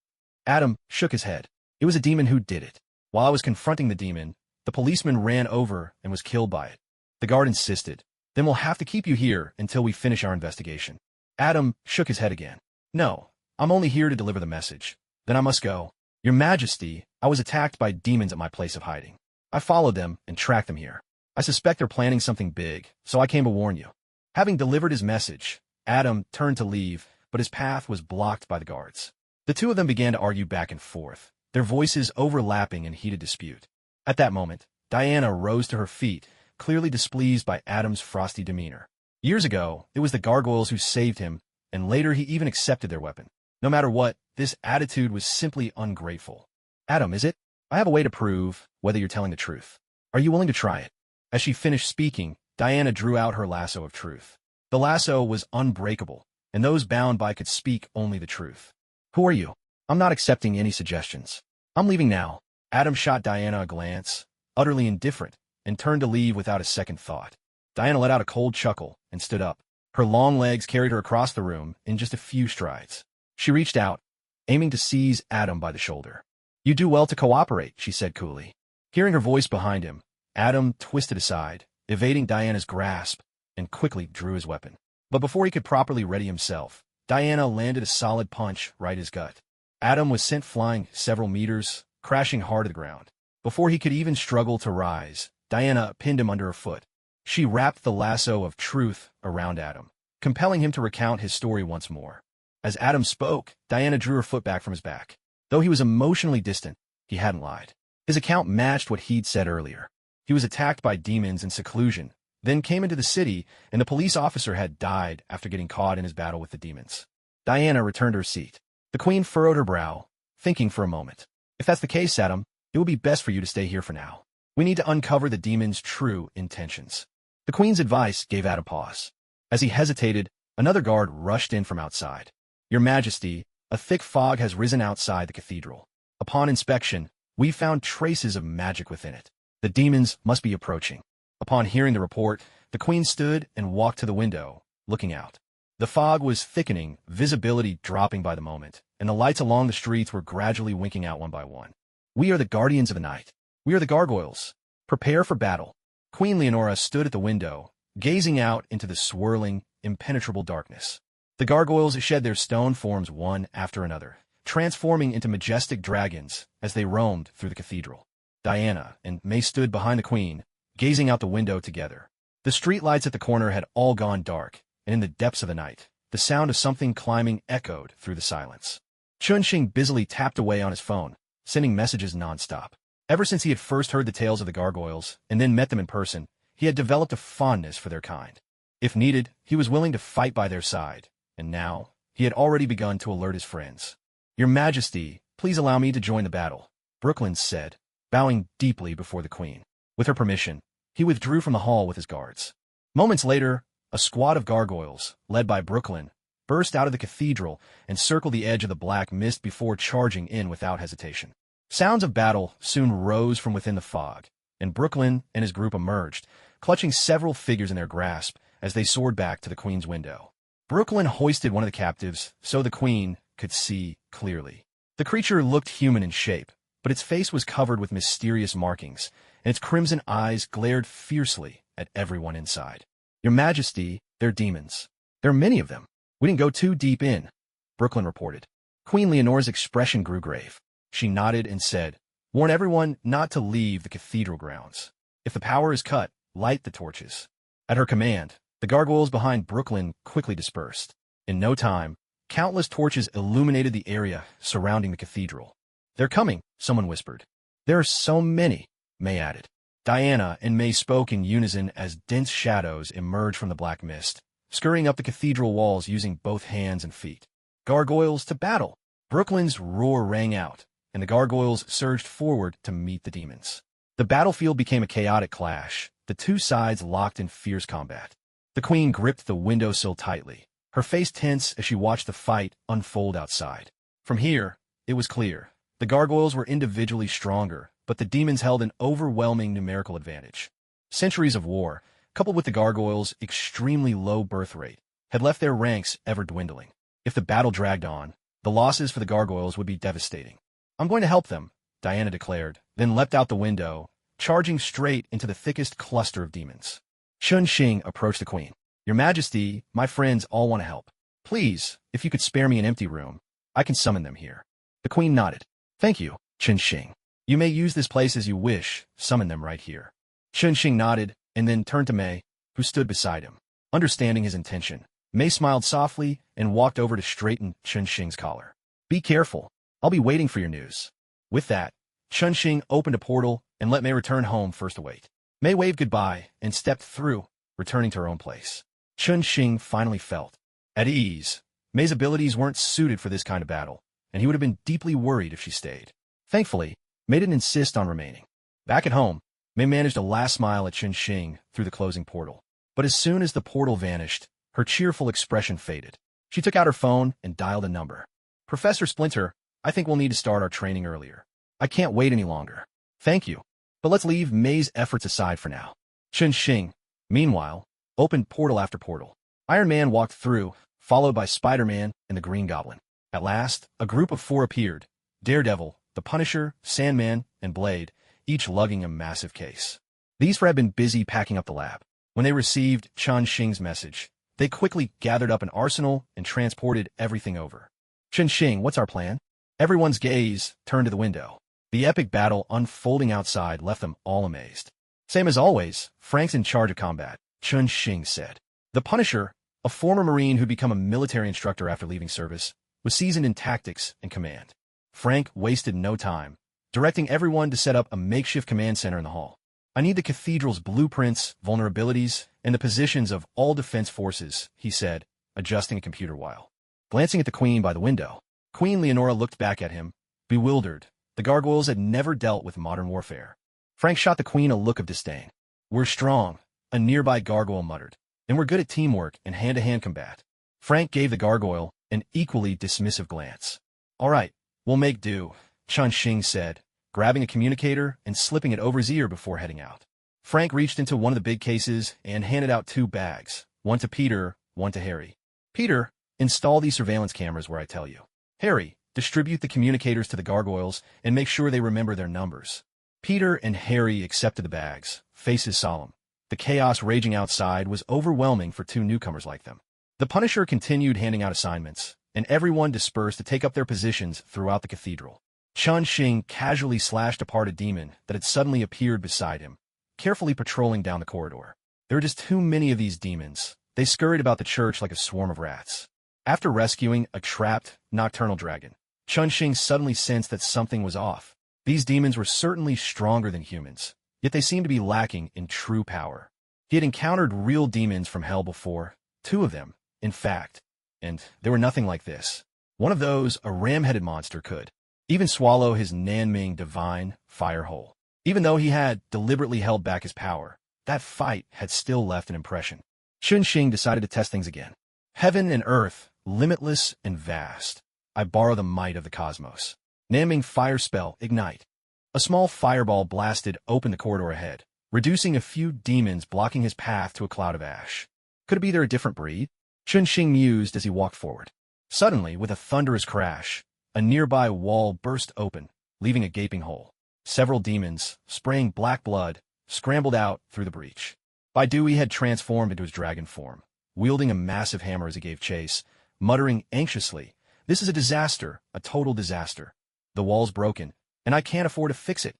Adam shook his head. It was a demon who did it. While I was confronting the demon, the policeman ran over and was killed by it. The guard insisted. Then we'll have to keep you here until we finish our investigation. Adam shook his head again. No, I'm only here to deliver the message. Then I must go. Your Majesty, I was attacked by demons at my place of hiding. I followed them and tracked them here. I suspect they're planning something big, so I came to warn you. Having delivered his message, Adam turned to leave, but his path was blocked by the guards. The two of them began to argue back and forth, their voices overlapping in heated dispute. At that moment, Diana rose to her feet, clearly displeased by Adam's frosty demeanor. Years ago, it was the gargoyles who saved him, and later he even accepted their weapon. No matter what, this attitude was simply ungrateful. Adam, is it? I have a way to prove whether you're telling the truth. Are you willing to try it? As she finished speaking, Diana drew out her lasso of truth. The lasso was unbreakable, and those bound by it could speak only the truth. Who are you? I'm not accepting any suggestions. I'm leaving now. Adam shot Diana a glance, utterly indifferent, and turned to leave without a second thought. Diana let out a cold chuckle and stood up. Her long legs carried her across the room in just a few strides. She reached out, aiming to seize Adam by the shoulder. You do well to cooperate, she said coolly. Hearing her voice behind him, Adam twisted aside, evading Diana's grasp, and quickly drew his weapon. But before he could properly ready himself, Diana landed a solid punch right in his gut. Adam was sent flying several meters, crashing hard to the ground. Before he could even struggle to rise, Diana pinned him under her foot. She wrapped the lasso of truth around Adam, compelling him to recount his story once more. As Adam spoke, Diana drew her foot back from his back. Though he was emotionally distant, he hadn't lied. His account matched what he'd said earlier. He was attacked by demons in seclusion, then came into the city, and the police officer had died after getting caught in his battle with the demons. Diana returned to her seat. The Queen furrowed her brow, thinking for a moment. If that's the case, Adam, it would be best for you to stay here for now. We need to uncover the demon's true intentions. The Queen's advice gave Adam pause. As he hesitated, another guard rushed in from outside. "Your Majesty, a thick fog has risen outside the cathedral. Upon inspection, we found traces of magic within it. The demons must be approaching." Upon hearing the report, the queen stood and walked to the window, looking out. The fog was thickening, visibility dropping by the moment, and the lights along the streets were gradually winking out one by one. "We are the guardians of the night. We are the gargoyles. Prepare for battle." Queen Leonora stood at the window, gazing out into the swirling, impenetrable darkness. The gargoyles shed their stone forms one after another, transforming into majestic dragons as they roamed through the cathedral. Diana and May stood behind the queen, gazing out the window together. The streetlights at the corner had all gone dark, and in the depths of the night, the sound of something climbing echoed through the silence. Chunxing busily tapped away on his phone, sending messages nonstop. Ever since he had first heard the tales of the gargoyles and then met them in person, he had developed a fondness for their kind. If needed, he was willing to fight by their side, and now he had already begun to alert his friends. "Your Majesty, please allow me to join the battle," Brooklyn said, bowing deeply before the queen. With her permission, he withdrew from the hall with his guards. Moments later, a squad of gargoyles, led by Brooklyn, burst out of the cathedral and circled the edge of the black mist before charging in without hesitation. Sounds of battle soon rose from within the fog, and Brooklyn and his group emerged, clutching several figures in their grasp as they soared back to the queen's window. Brooklyn hoisted one of the captives so the queen could see clearly. The creature looked human in shape, but its face was covered with mysterious markings, and its crimson eyes glared fiercely at everyone inside. "Your Majesty, they're demons. There are many of them. We didn't go too deep in," Brooklyn reported. Queen Leonora's expression grew grave. She nodded and said, "Warn everyone not to leave the cathedral grounds. If the power is cut, light the torches." At her command, the gargoyles behind Brooklyn quickly dispersed. In no time, countless torches illuminated the area surrounding the cathedral. "They're coming," someone whispered. "There are so many," May added. Diana and May spoke in unison as dense shadows emerged from the black mist, scurrying up the cathedral walls using both hands and feet. "Gargoyles to battle!" Brooklyn's roar rang out, and the gargoyles surged forward to meet the demons. The battlefield became a chaotic clash, the two sides locked in fierce combat. The queen gripped the windowsill tightly, her face tense as she watched the fight unfold outside. From here, it was clear. The gargoyles were individually stronger, but the demons held an overwhelming numerical advantage. Centuries of war, coupled with the gargoyles' extremely low birth rate, had left their ranks ever dwindling. If the battle dragged on, the losses for the gargoyles would be devastating. "I'm going to help them," Diana declared, then leapt out the window, charging straight into the thickest cluster of demons. Chunxing approached the queen. "Your Majesty, my friends all want to help. Please, if you could spare me an empty room, I can summon them here." The queen nodded. "Thank you, Chunxing. You may use this place as you wish, summon them right here." Chunxing nodded, and then turned to May, who stood beside him. Understanding his intention, May smiled softly and walked over to straighten Chunxing's collar. "Be careful. I'll be waiting for your news." With that, Chunxing opened a portal and let May return home first to wait. May waved goodbye and stepped through, returning to her own place. Chunxing finally felt at ease. May's abilities weren't suited for this kind of battle, and he would have been deeply worried if she stayed. Thankfully, May didn't insist on remaining. Back at home, May managed a last smile at Chunxing through the closing portal. But as soon as the portal vanished, her cheerful expression faded. She took out her phone and dialed a number. "Professor Splinter, I think we'll need to start our training earlier. I can't wait any longer." "Thank you. But let's leave May's efforts aside for now." Chunxing, meanwhile, opened portal after portal. Iron Man walked through, followed by Spider-Man and the Green Goblin. At last, a group of 4 appeared: Daredevil, the Punisher, Sandman, and Blade, each lugging a massive case. These 4 had been busy packing up the lab. When they received Chunxing's message, they quickly gathered up an arsenal and transported everything over. "Chunxing, what's our plan?" Everyone's gaze turned to the window. The epic battle unfolding outside left them all amazed. "Same as always, Frank's in charge of combat," Chunxing said. The Punisher, a former Marine who'd become a military instructor after leaving service, was seasoned in tactics and command. Frank wasted no time, directing everyone to set up a makeshift command center in the hall. "I need the cathedral's blueprints, vulnerabilities, and the positions of all defense forces," he said, adjusting a computer while glancing at the queen by the window. Queen Leonora looked back at him, bewildered. The gargoyles had never dealt with modern warfare. Frank shot the queen a look of disdain. "We're strong," a nearby gargoyle muttered. and we're good at teamwork and hand-to-hand combat. Frank gave the gargoyle an equally dismissive glance. All right, we'll make do, Chun-Shing said, grabbing a communicator and slipping it over his ear before heading out. Frank reached into one of the big cases and handed out 2 bags, one to Peter, one to Harry. Peter, install these surveillance cameras where I tell you. Harry, distribute the communicators to the gargoyles and make sure they remember their numbers. Peter and Harry accepted the bags, faces solemn. The chaos raging outside was overwhelming for 2 newcomers like them. The Punisher continued handing out assignments, and everyone dispersed to take up their positions throughout the cathedral. Chun-Shing casually slashed apart a demon that had suddenly appeared beside him, carefully patrolling down the corridor. There were just too many of these demons. They scurried about the church like a swarm of rats. After rescuing a trapped, nocturnal dragon, Chun-Shing suddenly sensed that something was off. These demons were certainly stronger than humans, yet they seemed to be lacking in true power. He had encountered real demons from hell before, 2 of them, in fact, and they were nothing like this. One of those, a ram-headed monster, could even swallow his Nanming divine fire hole. Even though he had deliberately held back his power, that fight had still left an impression. Chun-Shing decided to test things again. Heaven and earth, limitless and vast. I borrow the might of the cosmos. Nanming fire spell, ignite. A small fireball blasted open the corridor ahead, reducing a few demons blocking his path to a cloud of ash. Could it be they're a different breed? Chun-Shing mused as he walked forward. Suddenly, with a thunderous crash, a nearby wall burst open, leaving a gaping hole. Several demons, spraying black blood, scrambled out through the breach. Baidui had transformed into his dragon form, wielding a massive hammer as he gave chase, muttering anxiously, "This is a disaster, a total disaster. The wall's broken, and I can't afford to fix it."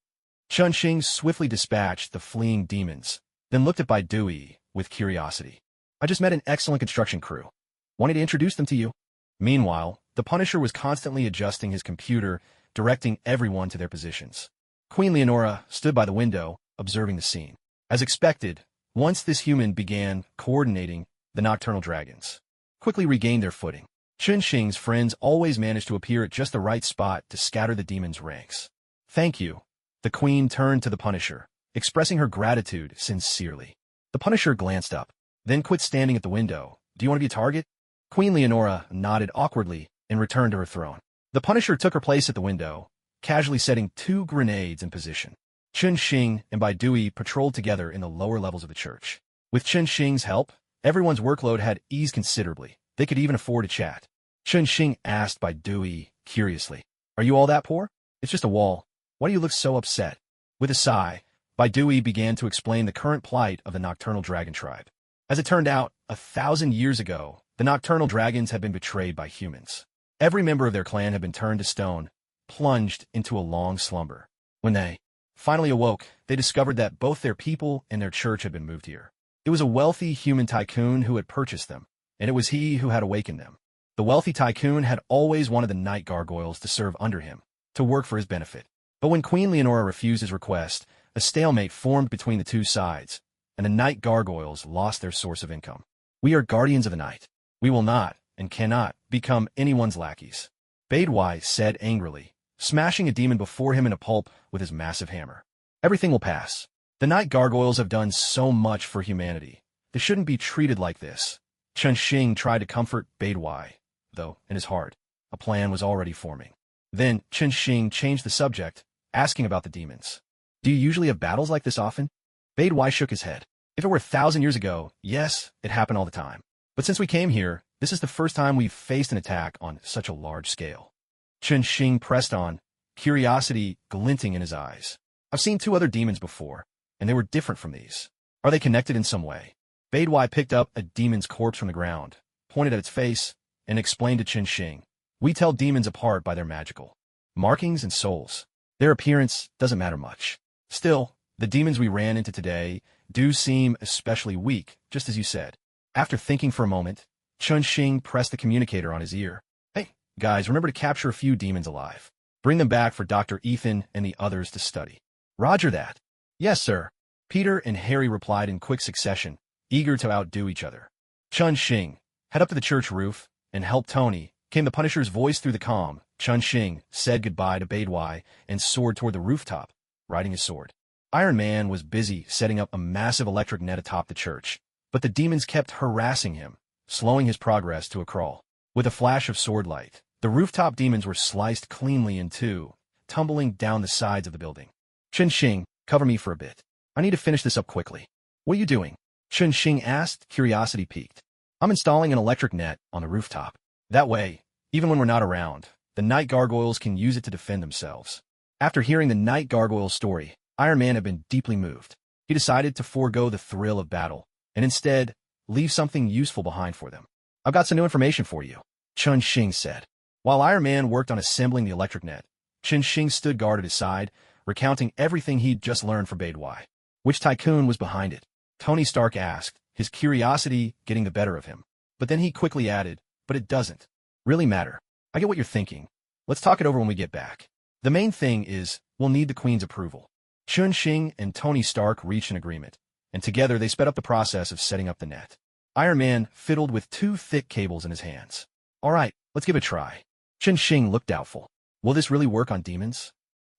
Chun-Shing swiftly dispatched the fleeing demons, then looked at Baidui with curiosity. "I just met an excellent construction crew. Wanted to introduce them to you." Meanwhile, the Punisher was constantly adjusting his computer, directing everyone to their positions. Queen Leonora stood by the window, observing the scene. As expected, once this human began coordinating, the nocturnal dragons quickly regained their footing. Chun-Shing's friends always managed to appear at just the right spot to scatter the demons' ranks. "Thank you." The Queen turned to the Punisher, expressing her gratitude sincerely. The Punisher glanced up, then quit standing at the window. "Do you want to be a target?" Queen Leonora nodded awkwardly and returned to her throne. The Punisher took her place at the window, casually setting 2 grenades in position. Chun-Shing and Baidui patrolled together in the lower levels of the church. With Chun-Shing's help, everyone's workload had eased considerably. They could even afford to chat. Chun-Shing asked Baidui curiously, "Are you all that poor? It's just a wall. Why do you look so upset?" With a sigh, Baidui began to explain the current plight of the nocturnal dragon tribe. As it turned out, 1,000 years ago, the nocturnal dragons had been betrayed by humans. Every member of their clan had been turned to stone, plunged into a long slumber. When they finally awoke, they discovered that both their people and their church had been moved here. It was a wealthy human tycoon who had purchased them, and it was he who had awakened them. The wealthy tycoon had always wanted the night gargoyles to serve under him, to work for his benefit. But when Queen Leonora refused his request, a stalemate formed between the 2 sides, and the night gargoyles lost their source of income. "We are guardians of the night. We will not, and cannot, become anyone's lackeys," Baidui said angrily, smashing a demon before him in a pulp with his massive hammer. "Everything will pass. The night gargoyles have done so much for humanity. They shouldn't be treated like this." Chun-Shing tried to comfort Baidui, though, in his heart, a plan was already forming. Then Chun-Shing changed the subject, asking about the demons. "Do you usually have battles like this often?" Baidui shook his head. "If it were 1,000 years ago, yes, it happened all the time. But since we came here, this is the first time we've faced an attack on such a large scale." Chun-Shing pressed on, curiosity glinting in his eyes. "I've seen 2 other demons before, and they were different from these. Are they connected in some way?" Baidui picked up a demon's corpse from the ground, pointed at its face, and explained to Chun-Shing, "We tell demons apart by their magical markings and souls. Their appearance doesn't matter much. Still, the demons we ran into today do seem especially weak, just as you said." After thinking for a moment, Chun-Shing pressed the communicator on his ear. "Hey, guys, remember to capture a few demons alive. Bring them back for Dr. Ethan and the others to study." "Roger that." "Yes, sir." Peter and Harry replied in quick succession, eager to outdo each other. Chun-Shing, head up to the church roof and help Tony, came the Punisher's voice through the comm. Chun-Shing said goodbye to Baidui and soared toward the rooftop, riding his sword. Iron Man was busy setting up a massive electric net atop the church, But the demons kept harassing him, slowing his progress to a crawl. With a flash of sword light, the rooftop demons were sliced cleanly in two, tumbling down the sides of the building. Chun-Shing, cover me for a bit. I need to finish this up quickly. What are you doing? Chun-Shing asked, curiosity piqued. I'm installing an electric net on the rooftop. That way, even when we're not around, the night gargoyles can use it to defend themselves. After hearing the night gargoyle story, Iron Man had been deeply moved. He decided to forego the thrill of battle, and instead, leave something useful behind for them. I've got some new information for you, Chun-Shing said. While Iron Man worked on assembling the electric net, Chun-Shing stood guard at his side, recounting everything he'd just learned from Badewai. Which tycoon was behind it? Tony Stark asked, his curiosity getting the better of him. But then he quickly added, but it doesn't really matter. I get what you're thinking. Let's talk it over when we get back. The main thing is, we'll need the Queen's approval. Chun-Shing and Tony Stark reached an agreement, and together they sped up the process of setting up the net. Iron Man fiddled with two thick cables in his hands. All right, let's give it a try. Chun-Shing looked doubtful. Will this really work on demons?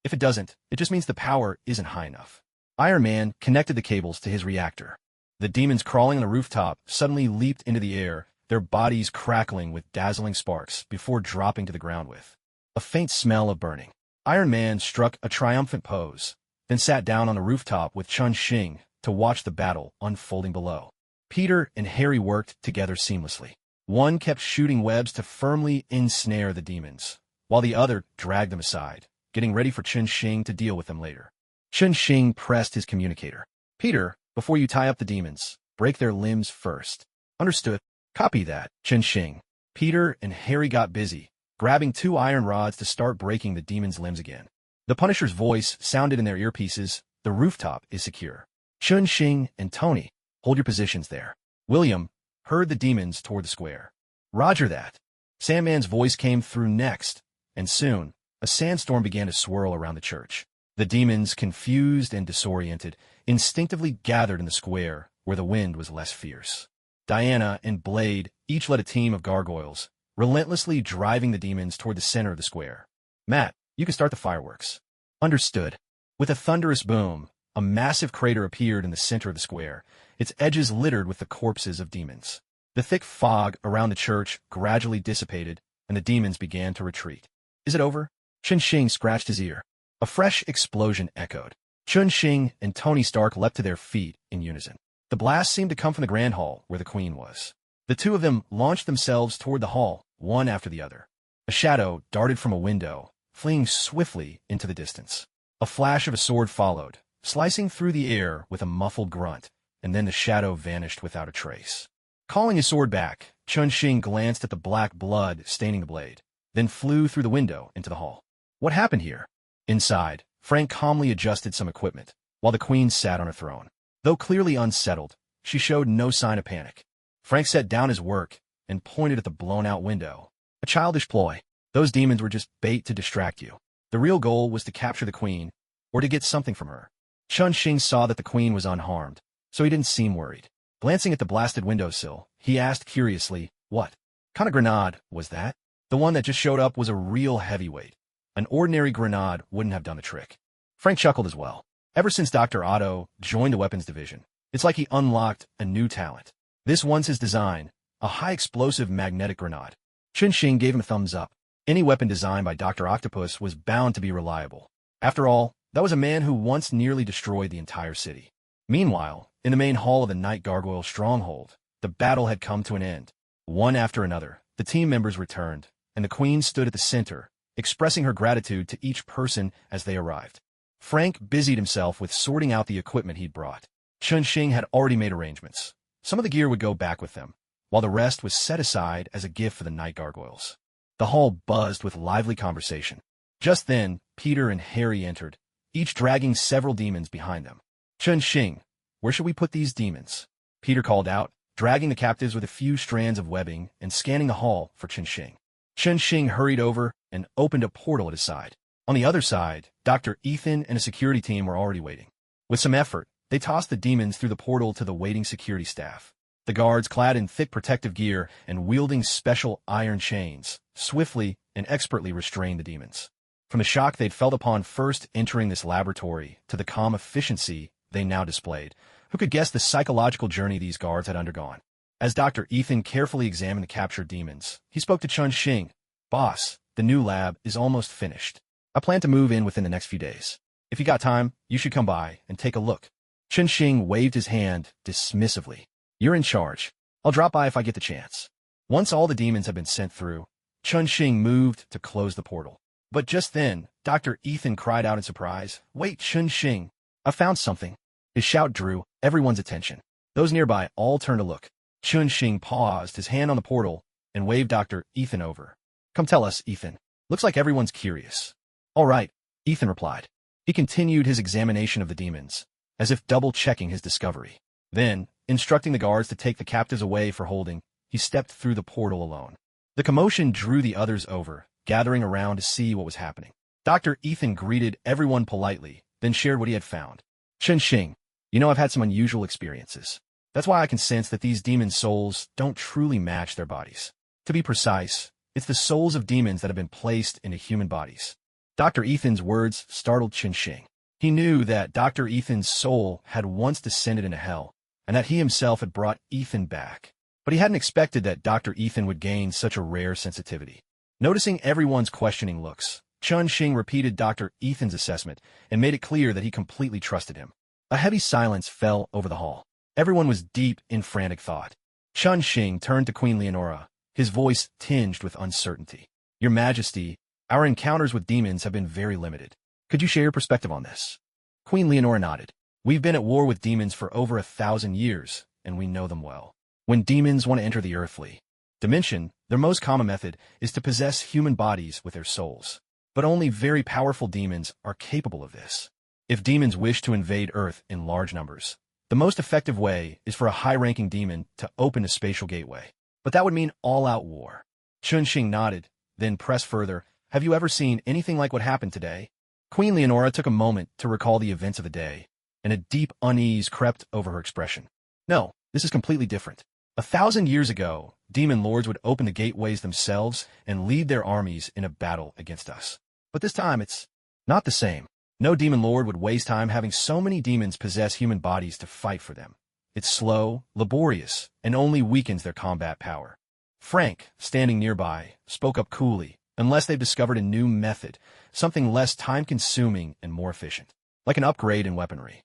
If it doesn't, it just means the power isn't high enough. Iron Man connected the cables to his reactor. The demons crawling on the rooftop suddenly leaped into the air, their bodies crackling with dazzling sparks before dropping to the ground with a faint smell of burning. Iron Man struck a triumphant pose, then sat down on the rooftop with Chun-Shing to watch the battle unfolding below. Peter and Harry worked together seamlessly. One kept shooting webs to firmly ensnare the demons, while the other dragged them aside, getting ready for Chun-Shing to deal with them later. Chun-Shing pressed his communicator. Peter, before you tie up the demons, break their limbs first. Understood. Copy that, Chun-Shing. Peter and Harry got busy, grabbing two iron rods to start breaking the demons' limbs again. The Punisher's voice sounded in their earpieces. The rooftop is secure. Chun-Shing and Tony, hold your positions there. William herd the demons toward the square. Roger that. Sandman's voice came through next, and soon, a sandstorm began to swirl around the church. The demons, confused and disoriented, instinctively gathered in the square where the wind was less fierce. Diana and Blade each led a team of gargoyles, relentlessly driving the demons toward the center of the square. Matt, you can start the fireworks. Understood. With a thunderous boom, a massive crater appeared in the center of the square, its edges littered with the corpses of demons. The thick fog around the church gradually dissipated, and the demons began to retreat. Is it over? Chun-Shing scratched his ear. A fresh explosion echoed. Chun-Shing and Tony Stark leapt to their feet in unison. The blast seemed to come from the grand hall where the Queen was. The two of them launched themselves toward the hall, one after the other. A shadow darted from a window, fleeing swiftly into the distance. A flash of a sword followed, slicing through the air with a muffled grunt, and then the shadow vanished without a trace. Calling his sword back, Chun-Shing glanced at the black blood staining the blade, then flew through the window into the hall. What happened here? Inside, Frank calmly adjusted some equipment, while the Queen sat on her throne. Though clearly unsettled, she showed no sign of panic. Frank set down his work and pointed at the blown-out window. A childish ploy. Those demons were just bait to distract you. The real goal was to capture the Queen, or to get something from her. Chun-Shing saw that the Queen was unharmed, so he didn't seem worried. Glancing at the blasted windowsill, he asked curiously, what kind of grenade was that? The one that just showed up was a real heavyweight. An ordinary grenade wouldn't have done the trick. Frank chuckled as well. Ever since Dr. Otto joined the weapons division, it's like he unlocked a new talent. This one's his design, a high-explosive magnetic grenade. Chun-Shing gave him a thumbs up. Any weapon designed by Dr. Octopus was bound to be reliable. After all, that was a man who once nearly destroyed the entire city. Meanwhile, in the main hall of the Night Gargoyle stronghold, the battle had come to an end. One after another, the team members returned, and the Queen stood at the center, expressing her gratitude to each person as they arrived. Frank busied himself with sorting out the equipment he'd brought. Chun-Shing had already made arrangements. Some of the gear would go back with them, while the rest was set aside as a gift for the Night Gargoyles. The hall buzzed with lively conversation. Just then, Peter and Harry entered, each dragging several demons behind them. Chun-Shing, where should we put these demons? Peter called out, dragging the captives with a few strands of webbing and scanning the hall for Chun-Shing. Chun-Shing hurried over and opened a portal at his side. On the other side, Dr. Ethan and a security team were already waiting. With some effort, they tossed the demons through the portal to the waiting security staff. The guards, clad in thick protective gear and wielding special iron chains, swiftly and expertly restrained the demons. From the shock they'd felt upon first entering this laboratory to the calm efficiency they now displayed, Who could guess the psychological journey these guards had undergone? As Dr. Ethan carefully examined the captured demons, he spoke to Chun Xing. Boss, the new lab is almost finished. I plan to move in within the next few days. If you got time, you should come by and take a look. Chun Xing waved his hand dismissively. You're in charge. I'll drop by if I get the chance. Once all the demons had been sent through, Chun Xing moved to close the portal. But just then, Dr. Ethan cried out in surprise, Wait, Chun Xing! I found something. His shout drew everyone's attention. Those nearby all turned to look. Chun Xing paused, his hand on the portal, and waved Dr. Ethan over. Come tell us, Ethan. Looks like everyone's curious. All right, Ethan replied. He continued his examination of the demons, as if double-checking his discovery. Then, instructing the guards to take the captives away for holding, he stepped through the portal alone. The commotion drew the others over, gathering around to see what was happening. Dr. Ethan greeted everyone politely, then shared what he had found. Chun Xing, you know I've had some unusual experiences. That's why I can sense that these demons' souls don't truly match their bodies. To be precise, it's the souls of demons that have been placed into human bodies. Dr. Ethan's words startled Chun Xing. He knew that Dr. Ethan's soul had once descended into hell, and that he himself had brought Ethan back. But he hadn't expected that Dr. Ethan would gain such a rare sensitivity. Noticing everyone's questioning looks, Chun Xing repeated Dr. Ethan's assessment and made it clear that he completely trusted him. A heavy silence fell over the hall. Everyone was deep in frantic thought. Chun Xing turned to Queen Leonora, his voice tinged with uncertainty. Your Majesty, our encounters with demons have been very limited. Could you share your perspective on this? Queen Leonora nodded. We've been at war with demons for over 1,000 years, and we know them well. When demons want to enter the earthly dimension, their most common method is to possess human bodies with their souls. But only very powerful demons are capable of this. If demons wish to invade Earth in large numbers, the most effective way is for a high-ranking demon to open a spatial gateway. But that would mean all-out war. Chun Xing nodded, then pressed further. Have you ever seen anything like what happened today? Queen Leonora took a moment to recall the events of the day, and a deep unease crept over her expression. No, this is completely different. 1,000 years ago, demon lords would open the gateways themselves and lead their armies in a battle against us. But this time it's not the same. No demon lord would waste time having so many demons possess human bodies to fight for them. It's slow, laborious, and only weakens their combat power. Frank, standing nearby, spoke up coolly, unless they've discovered a new method, something less time-consuming and more efficient, like an upgrade in weaponry.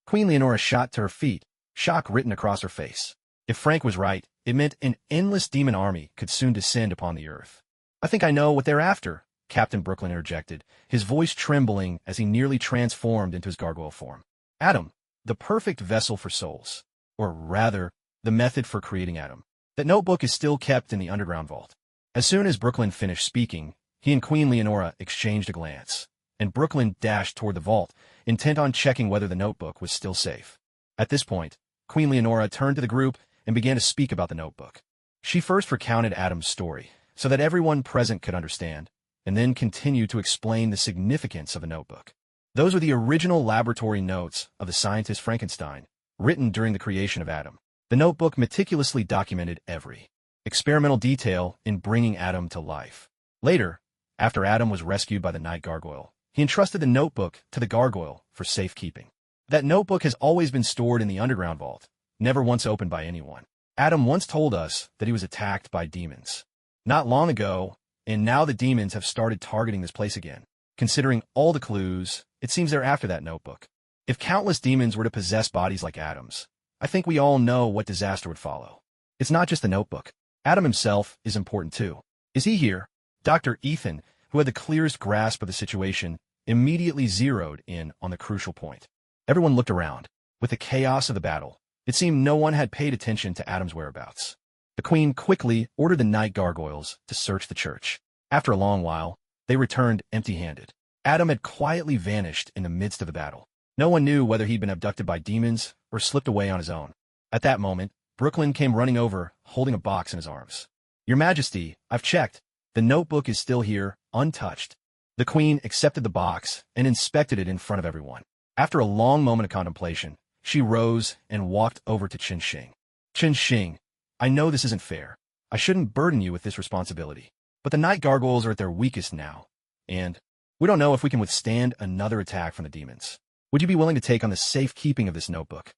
Queen Leonora shot to her feet, shock written across her face. If Frank was right, it meant an endless demon army could soon descend upon the earth. I think I know what they're after, Captain Brooklyn interjected, his voice trembling as he nearly transformed into his gargoyle form. Adam, the perfect vessel for souls. Or rather, the method for creating Adam. That notebook is still kept in the underground vault. As soon as Brooklyn finished speaking, he and Queen Leonora exchanged a glance, and Brooklyn dashed toward the vault, intent on checking whether the notebook was still safe. At this point, Queen Leonora turned to the group and began to speak about the notebook. She first recounted Adam's story, so that everyone present could understand, and then continued to explain the significance of the notebook. Those were the original laboratory notes of the scientist Frankenstein, written during the creation of Adam. The notebook meticulously documented every experimental detail in bringing Adam to life. Later, after Adam was rescued by the night gargoyle, he entrusted the notebook to the gargoyle for safekeeping. That notebook has always been stored in the underground vault, never once opened by anyone. Adam once told us that he was attacked by demons not long ago, and now the demons have started targeting this place again. Considering all the clues, it seems they're after that notebook. If countless demons were to possess bodies like Adam's, I think we all know what disaster would follow. It's not just the notebook. Adam himself is important too. Is he here? Dr. Ethan, who had the clearest grasp of the situation, immediately zeroed in on the crucial point. Everyone looked around. With the chaos of the battle, it seemed no one had paid attention to Adam's whereabouts. The queen quickly ordered the night gargoyles to search the church. After a long while, they returned empty-handed. Adam had quietly vanished in the midst of the battle. No one knew whether he'd been abducted by demons or slipped away on his own. At that moment, Brooklyn came running over, holding a box in his arms. Your Majesty, I've checked. The notebook is still here, untouched. The queen accepted the box and inspected it in front of everyone. After a long moment of contemplation, she rose and walked over to Chun Xing. Chun Xing, I know this isn't fair. I shouldn't burden you with this responsibility. But the night gargoyles are at their weakest now, and we don't know if we can withstand another attack from the demons. Would you be willing to take on the safekeeping of this notebook?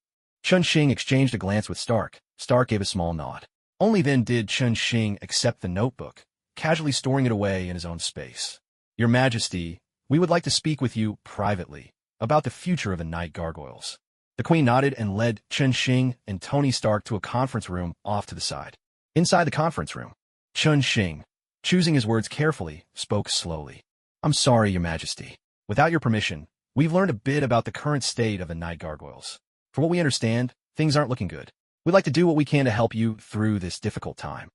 Chun Xing exchanged a glance with Stark. Stark gave a small nod. Only then did Chun Xing accept the notebook, casually storing it away in his own space. Your Majesty, we would like to speak with you privately about the future of the night gargoyles. The Queen nodded and led Chun Xing and Tony Stark to a conference room off to the side. Inside the conference room, Chun Xing, choosing his words carefully, spoke slowly. I'm sorry, Your Majesty. Without your permission, we've learned a bit about the current state of the night gargoyles. For what we understand, things aren't looking good. We'd like to do what we can to help you through this difficult time.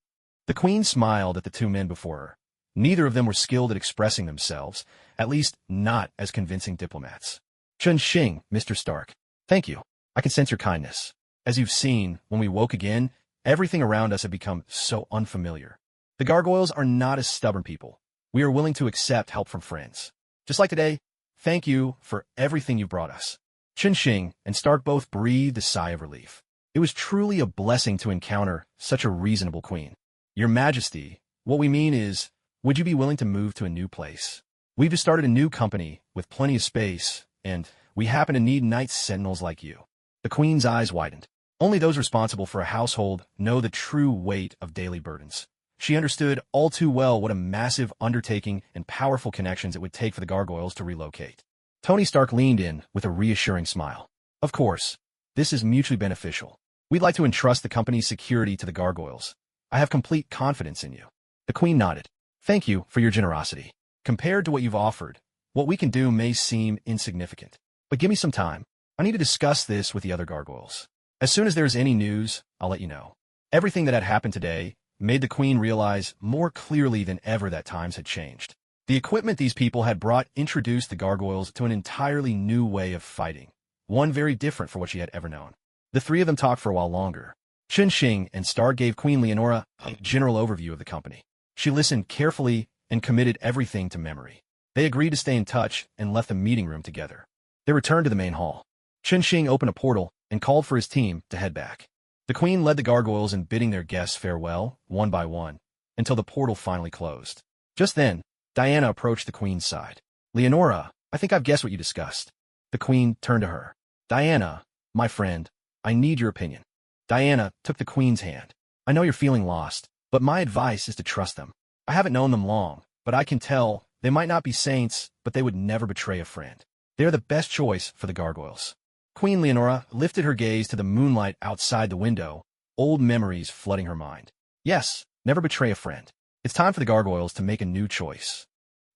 The Queen smiled at the two men before her. Neither of them were skilled at expressing themselves, at least not as convincing diplomats. Chun Xing, Mr. Stark. Thank you. I can sense your kindness. As you've seen, when we woke again, everything around us had become so unfamiliar. The gargoyles are not as stubborn people. We are willing to accept help from friends. Just like today, thank you for everything you brought us. Chun Xing and Stark both breathed a sigh of relief. It was truly a blessing to encounter such a reasonable queen. Your Majesty, what we mean is, would you be willing to move to a new place? We've just started a new company with plenty of space, and we happen to need night sentinels like you. The Queen's eyes widened. Only those responsible for a household know the true weight of daily burdens. She understood all too well what a massive undertaking and powerful connections it would take for the gargoyles to relocate. Tony Stark leaned in with a reassuring smile. Of course, this is mutually beneficial. We'd like to entrust the company's security to the gargoyles. I have complete confidence in you. The Queen nodded. Thank you for your generosity. Compared to what you've offered, what we can do may seem insignificant. But give me some time. I need to discuss this with the other gargoyles. As soon as there's any news, I'll let you know. Everything that had happened today made the Queen realize more clearly than ever that times had changed. The equipment these people had brought introduced the gargoyles to an entirely new way of fighting, one very different from what she had ever known. The three of them talked for a while longer. Chun Xing and Stark gave Queen Leonora a general overview of the company. She listened carefully and committed everything to memory. They agreed to stay in touch and left the meeting room together. They returned to the main hall. Chun Xing opened a portal and called for his team to head back. The Queen led the gargoyles in bidding their guests farewell, one by one, until the portal finally closed. Just then, Diana approached the Queen's side. Leonora, I think I've guessed what you discussed. The Queen turned to her. Diana, my friend, I need your opinion. Diana took the Queen's hand. I know you're feeling lost, but my advice is to trust them. I haven't known them long, but I can tell they might not be saints, but they would never betray a friend. They are the best choice for the gargoyles. Queen Leonora lifted her gaze to the moonlight outside the window, old memories flooding her mind. Yes, never betray a friend. It's time for the gargoyles to make a new choice.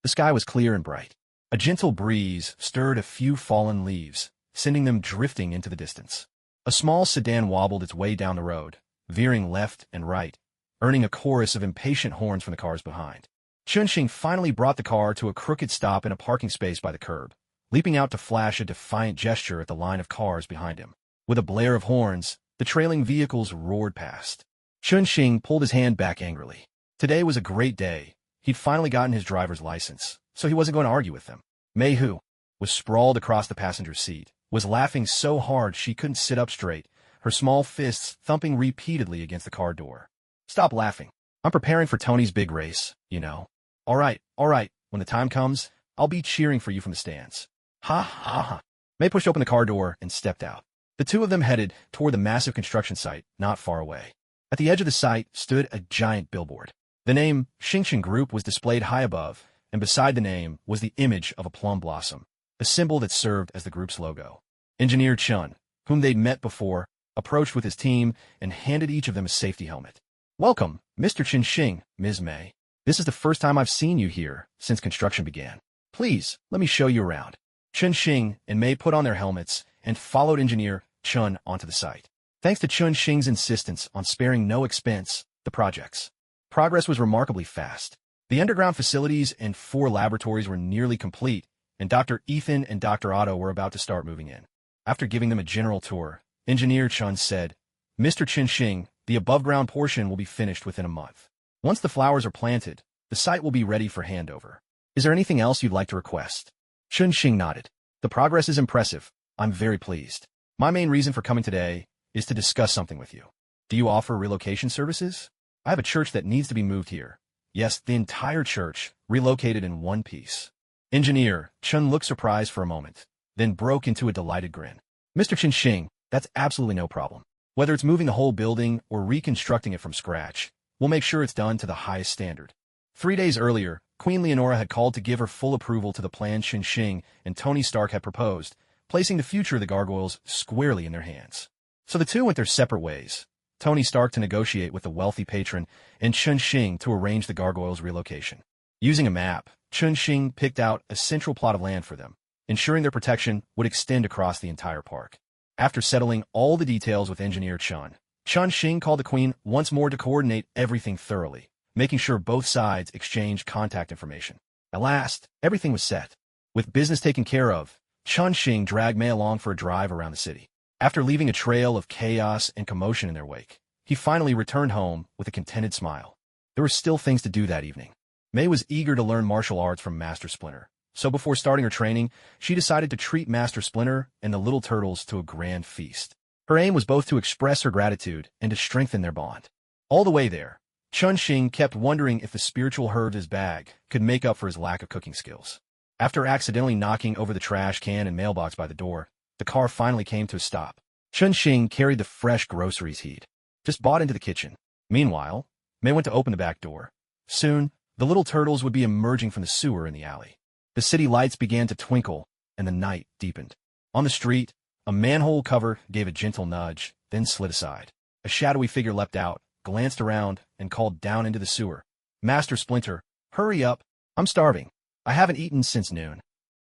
The sky was clear and bright. A gentle breeze stirred a few fallen leaves, sending them drifting into the distance. A small sedan wobbled its way down the road, veering left and right, earning a chorus of impatient horns from the cars behind. Chun Xing finally brought the car to a crooked stop in a parking space by the curb, leaping out to flash a defiant gesture at the line of cars behind him. With a blare of horns, the trailing vehicles roared past. Chun Xing pulled his hand back angrily. Today was a great day. He'd finally gotten his driver's license, so he wasn't going to argue with them. Mei Hu was sprawled across the passenger seat, was laughing so hard she couldn't sit up straight, her small fists thumping repeatedly against the car door. Stop laughing. I'm preparing for Tony's big race, you know. All right. When the time comes, I'll be cheering for you from the stands. Ha ha ha. Mei pushed open the car door and stepped out. The two of them headed toward the massive construction site not far away. At the edge of the site stood a giant billboard. The name Xingchen Group was displayed high above, and beside the name was the image of a plum blossom, a symbol that served as the group's logo. Engineer Chun, whom they'd met before, approached with his team and handed each of them a safety helmet. Welcome, Mr. Chun Xing, Ms. Mei. This is the first time I've seen you here since construction began. Please, let me show you around. Chun Xing and Mei put on their helmets and followed Engineer Chun onto the site. Thanks to Chun Xing's insistence on sparing no expense, the project's progress was remarkably fast. The underground facilities and 4 laboratories were nearly complete, and Dr. Ethan and Dr. Otto were about to start moving in. After giving them a general tour, Engineer Chun said, Mr. Chun Xing, the above-ground portion will be finished within a month. Once the flowers are planted, the site will be ready for handover. Is there anything else you'd like to request? Chun Xing nodded. The progress is impressive. I'm very pleased. My main reason for coming today is to discuss something with you. Do you offer relocation services? I have a church that needs to be moved here. Yes, the entire church, relocated in one piece. Engineer Chun looked surprised for a moment, then broke into a delighted grin. Mr. Chun Xing, That's absolutely no problem. Whether it's moving the whole building or reconstructing it from scratch, we'll make sure it's done to the highest standard. 3 days earlier, Queen Leonora had called to give her full approval to the plan Chun-Shing and Tony Stark had proposed, placing the future of the gargoyles squarely in their hands. So the two went their separate ways. Tony Stark to negotiate with the wealthy patron, and Chun-Shing to arrange the gargoyles' relocation. Using a map, Chun-Shing picked out a central plot of land for them, ensuring their protection would extend across the entire park. After settling all the details with engineer Chun-Shing called the Queen once more to coordinate everything thoroughly, making sure both sides exchanged contact information. At last, everything was set. With business taken care of, Chun-Shing dragged Mei along for a drive around the city. After leaving a trail of chaos and commotion in their wake, he finally returned home with a contented smile. There were still things to do that evening. Mei was eager to learn martial arts from Master Splinter, so before starting her training, she decided to treat Master Splinter and the little turtles to a grand feast. Her aim was both to express her gratitude and to strengthen their bond. All the way there, Chun-Shing kept wondering if the spiritual herb in his bag could make up for his lack of cooking skills. After accidentally knocking over the trash can and mailbox by the door, the car finally came to a stop. Chun-Shing carried the fresh groceries he'd just bought into the kitchen. Meanwhile, Mei went to open the back door. Soon, the little turtles would be emerging from the sewer in the alley. The city lights began to twinkle, and the night deepened. On the street, a manhole cover gave a gentle nudge, then slid aside. A shadowy figure leapt out, glanced around, and called down into the sewer. "Master Splinter, hurry up. I'm starving. I haven't eaten since noon."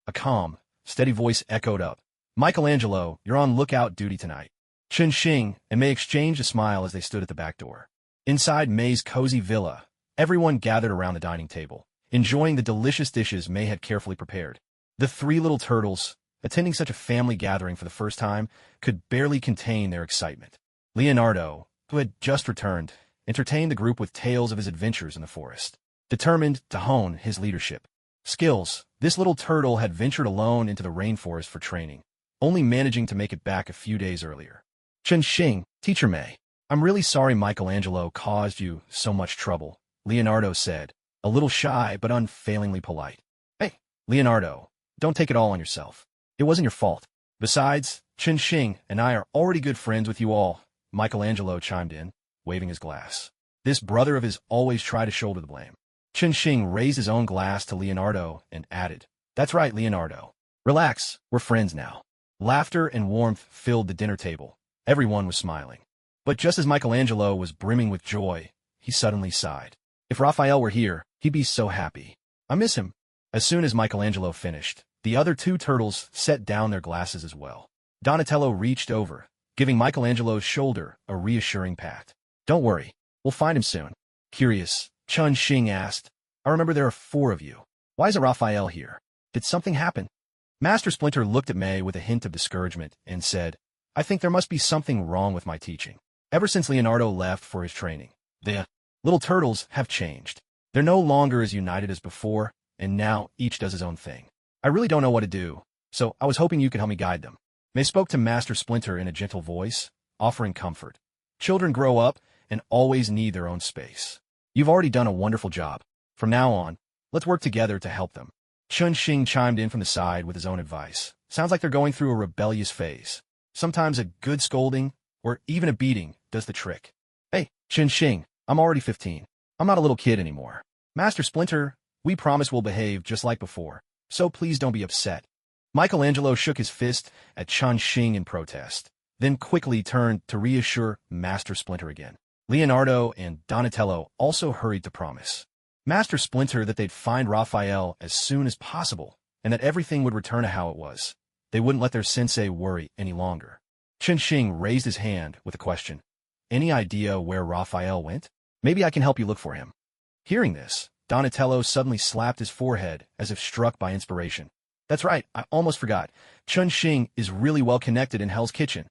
A calm, steady voice echoed up. "Michelangelo, you're on lookout duty tonight." Chun-Shing and Mei exchanged a smile as they stood at the back door. Inside Mei's cozy villa, everyone gathered around the dining table, enjoying the delicious dishes Mei had carefully prepared. The three little turtles, attending such a family gathering for the first time, could barely contain their excitement. Leonardo, who had just returned, entertained the group with tales of his adventures in the forest. Determined to hone his leadership skills, this little turtle had ventured alone into the rainforest for training, only managing to make it back a few days earlier. "Chun-Shing, Teacher Mei, I'm really sorry Michelangelo caused you so much trouble," Leonardo said, a little shy but unfailingly polite. "Hey, Leonardo, don't take it all on yourself. It wasn't your fault. Besides, Chun-Shing and I are already good friends with you all," Michelangelo chimed in, waving his glass. This brother of his always tried to shoulder the blame. Chun-Shing raised his own glass to Leonardo and added, "That's right, Leonardo. Relax, we're friends now." Laughter and warmth filled the dinner table. Everyone was smiling. But just as Michelangelo was brimming with joy, he suddenly sighed. "If Raphael were here, he'd be so happy. I miss him." As soon as Michelangelo finished, the other two turtles set down their glasses as well. Donatello reached over, giving Michelangelo's shoulder a reassuring pat. "Don't worry, we'll find him soon." Curious, Chun-Shing asked, "I remember there are 4 of you. Why isn't Raphael here? Did something happen?" Master Splinter looked at Mei with a hint of discouragement and said, "I think there must be something wrong with my teaching. Ever since Leonardo left for his training, the little turtles have changed. They're no longer as united as before, and now each does his own thing. I really don't know what to do, so I was hoping you could help me guide them." Mei spoke to Master Splinter in a gentle voice, offering comfort. "Children grow up and always need their own space. You've already done a wonderful job. From now on, let's work together to help them." Chun-Shing chimed in from the side with his own advice. "Sounds like they're going through a rebellious phase. Sometimes a good scolding, or even a beating, does the trick." "Hey, Chun-Shing, I'm already 15. I'm not a little kid anymore. Master Splinter, we promise we'll behave just like before, so please don't be upset." Michelangelo shook his fist at Chun-Shing in protest, then quickly turned to reassure Master Splinter again. Leonardo and Donatello also hurried to promise Master Splinter that they'd find Raphael as soon as possible, and that everything would return to how it was. They wouldn't let their sensei worry any longer. Chun-Shing raised his hand with a question. "Any idea where Raphael went? Maybe I can help you look for him." Hearing this, Donatello suddenly slapped his forehead as if struck by inspiration. "That's right, I almost forgot. Chun-Shing is really well connected in Hell's Kitchen."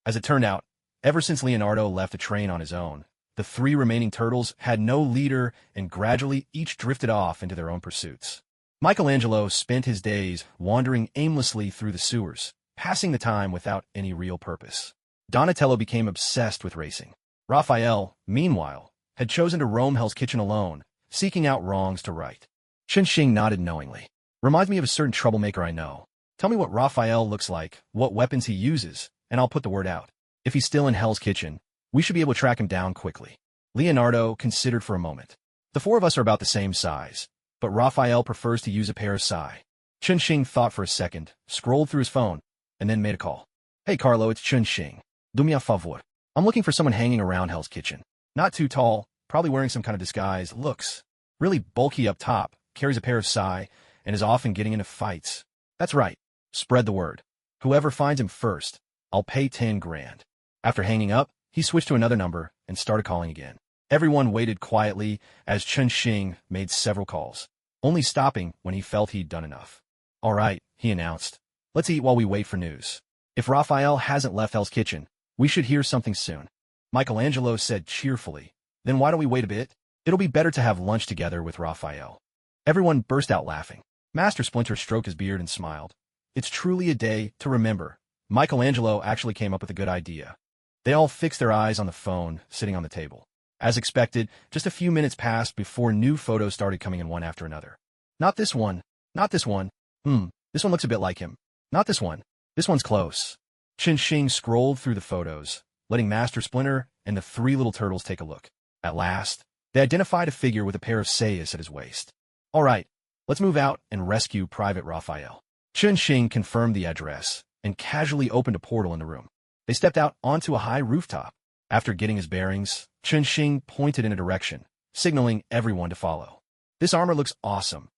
As it turned out, ever since Leonardo left to train on his own, the 3 remaining turtles had no leader and gradually each drifted off into their own pursuits. Michelangelo spent his days wandering aimlessly through the sewers, passing the time without any real purpose. Donatello became obsessed with racing. Raphael, meanwhile, had chosen to roam Hell's Kitchen alone, seeking out wrongs to right. Chun-Shing nodded knowingly. "Reminds me of a certain troublemaker I know. Tell me what Raphael looks like, what weapons he uses, and I'll put the word out. If he's still in Hell's Kitchen, we should be able to track him down quickly. Leonardo considered for a moment. The four of us are about the same size, but Raphael prefers to use a pair of sai. Chunxing thought for a second, scrolled through his phone, and then made a call. Hey Carlo, it's Chunxing. Do me a favor. I'm looking for someone hanging around Hell's Kitchen. Not too tall, probably wearing some kind of disguise, looks really bulky up top, carries a pair of sai, and is often getting into fights. That's right. Spread the word. Whoever finds him first, I'll pay 10 grand. After hanging up, he switched to another number and started calling again. Everyone waited quietly as Chunxing made several calls, only stopping when he felt he'd done enough. All right, he announced. Let's eat while we wait for news. If Raphael hasn't left Hell's Kitchen, we should hear something soon. Michelangelo said cheerfully. Then why don't we wait a bit? It'll be better to have lunch together with Raphael. Everyone burst out laughing. Master Splinter stroked his beard and smiled. It's truly a day to remember. Michelangelo actually came up with a good idea. They all fixed their eyes on the phone sitting on the table. As expected, just a few minutes passed before new photos started coming in one after another. Not this one. Not this one. This one looks a bit like him. Not this one. This one's close. Chunxing scrolled through the photos, letting Master Splinter and the three little turtles take a look. At last, they identified a figure with a pair of sayas at his waist. All right, let's move out and rescue Private Raphael. Chunxing confirmed the address and casually opened a portal in the room. They stepped out onto a high rooftop. After getting his bearings, Chunxing pointed in a direction, signaling everyone to follow. This armor looks awesome.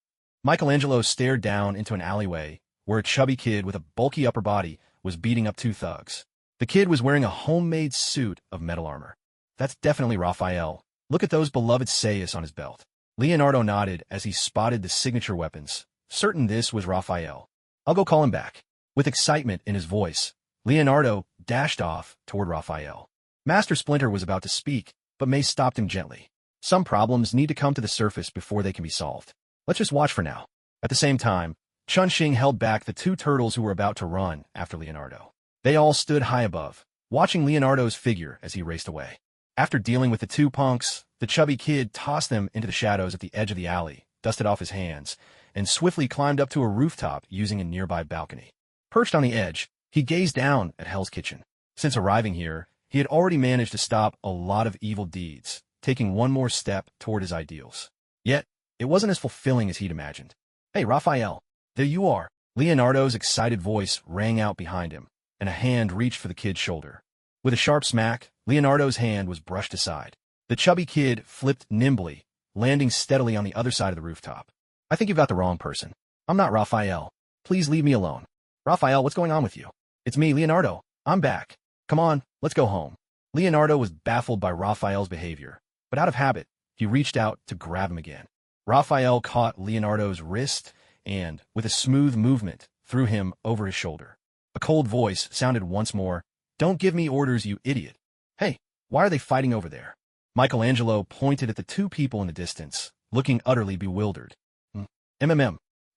Michelangelo stared down into an alleyway where a chubby kid with a bulky upper body was beating up two thugs. The kid was wearing a homemade suit of metal armor. That's definitely Raphael. Look at those beloved sayas on his belt. Leonardo nodded as he spotted the signature weapons, certain this was Raphael. I'll go call him back. With excitement in his voice, Leonardo dashed off toward Raphael. Master Splinter was about to speak, but May stopped him gently. Some problems need to come to the surface before they can be solved. Let's just watch for now. At the same time, Chunxing held back the two turtles who were about to run after Leonardo. They all stood high above, watching Leonardo's figure as he raced away. After dealing with the two punks, the chubby kid tossed them into the shadows at the edge of the alley, dusted off his hands, and swiftly climbed up to a rooftop using a nearby balcony. Perched on the edge, he gazed down at Hell's Kitchen. Since arriving here, he had already managed to stop a lot of evil deeds, taking one more step toward his ideals. Yet, it wasn't as fulfilling as he'd imagined. Hey, Raphael, there you are. Leonardo's excited voice rang out behind him, and a hand reached for the kid's shoulder. With a sharp smack, Leonardo's hand was brushed aside. The chubby kid flipped nimbly, landing steadily on the other side of the rooftop. I think you've got the wrong person. I'm not Raphael. Please leave me alone. Raphael, what's going on with you? It's me, Leonardo. I'm back. Come on, let's go home. Leonardo was baffled by Raphael's behavior, but out of habit, he reached out to grab him again. Raphael caught Leonardo's wrist and, with a smooth movement, threw him over his shoulder. A cold voice sounded once more, "Don't give me orders, you idiot." Hey, why are they fighting over there? Michelangelo pointed at the two people in the distance, looking utterly bewildered.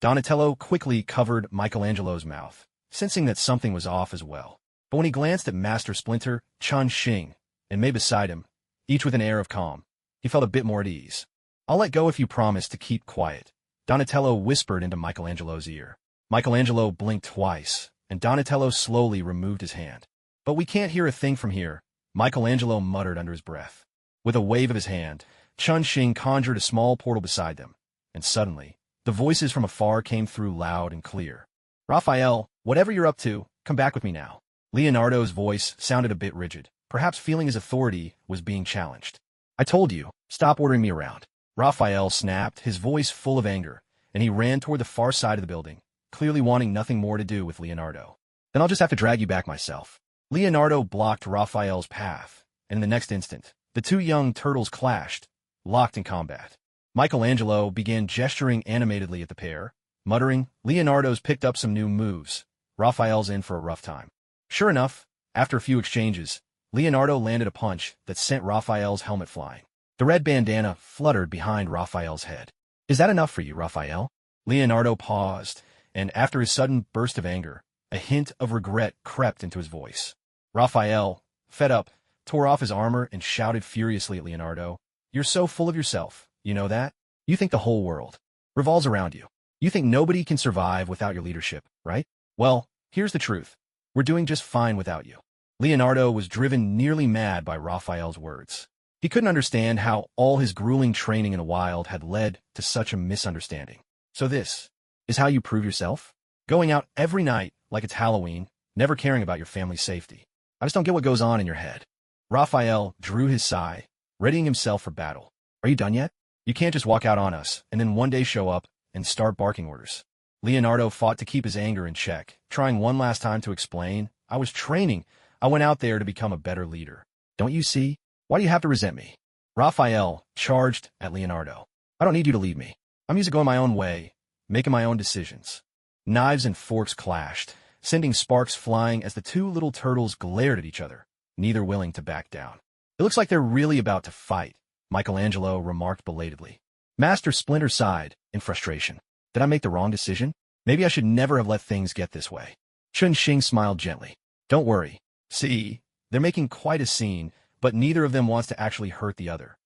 Donatello quickly covered Michelangelo's mouth, sensing that something was off as well. But when he glanced at Master Splinter, Chunxing, and May beside him, each with an air of calm, he felt a bit more at ease. I'll let go if you promise to keep quiet, Donatello whispered into Michelangelo's ear. Michelangelo blinked twice, and Donatello slowly removed his hand. But we can't hear a thing from here, Michelangelo muttered under his breath. With a wave of his hand, Chunxing conjured a small portal beside them, and suddenly, the voices from afar came through loud and clear. Raphael, whatever you're up to, come back with me now. Leonardo's voice sounded a bit rigid, perhaps feeling his authority was being challenged. I told you, stop ordering me around. Raphael snapped, his voice full of anger, and he ran toward the far side of the building, clearly wanting nothing more to do with Leonardo. Then I'll just have to drag you back myself. Leonardo blocked Raphael's path, and in the next instant, the two young turtles clashed, locked in combat. Michelangelo began gesturing animatedly at the pair, muttering, Leonardo's picked up some new moves. Raphael's in for a rough time. Sure enough, after a few exchanges, Leonardo landed a punch that sent Raphael's helmet flying. The red bandana fluttered behind Raphael's head. Is that enough for you, Raphael? Leonardo paused, and after his sudden burst of anger, a hint of regret crept into his voice. Raphael, fed up, tore off his armor and shouted furiously at Leonardo, You're so full of yourself, you know that? You think the whole world revolves around you. You think nobody can survive without your leadership, right? Well, here's the truth. We're doing just fine without you. Leonardo was driven nearly mad by Raphael's words. He couldn't understand how all his grueling training in the wild had led to such a misunderstanding. So this is how you prove yourself? Going out every night like it's Halloween, never caring about your family's safety. I just don't get what goes on in your head. Raphael drew his sigh, readying himself for battle. Are you done yet? You can't just walk out on us and then one day show up and start barking orders. Leonardo fought to keep his anger in check, trying one last time to explain. I was training. I went out there to become a better leader. Don't you see? Why do you have to resent me? Raphael charged at Leonardo. I don't need you to lead me. I'm used to going my own way, making my own decisions. Knives and forks clashed, sending sparks flying as the two little turtles glared at each other, neither willing to back down. It looks like they're really about to fight, Michelangelo remarked belatedly. Master Splinter sighed in frustration. Did I make the wrong decision? Maybe I should never have let things get this way. Chun-Shing smiled gently. Don't worry. See, they're making quite a scene, but neither of them wants to actually hurt the other.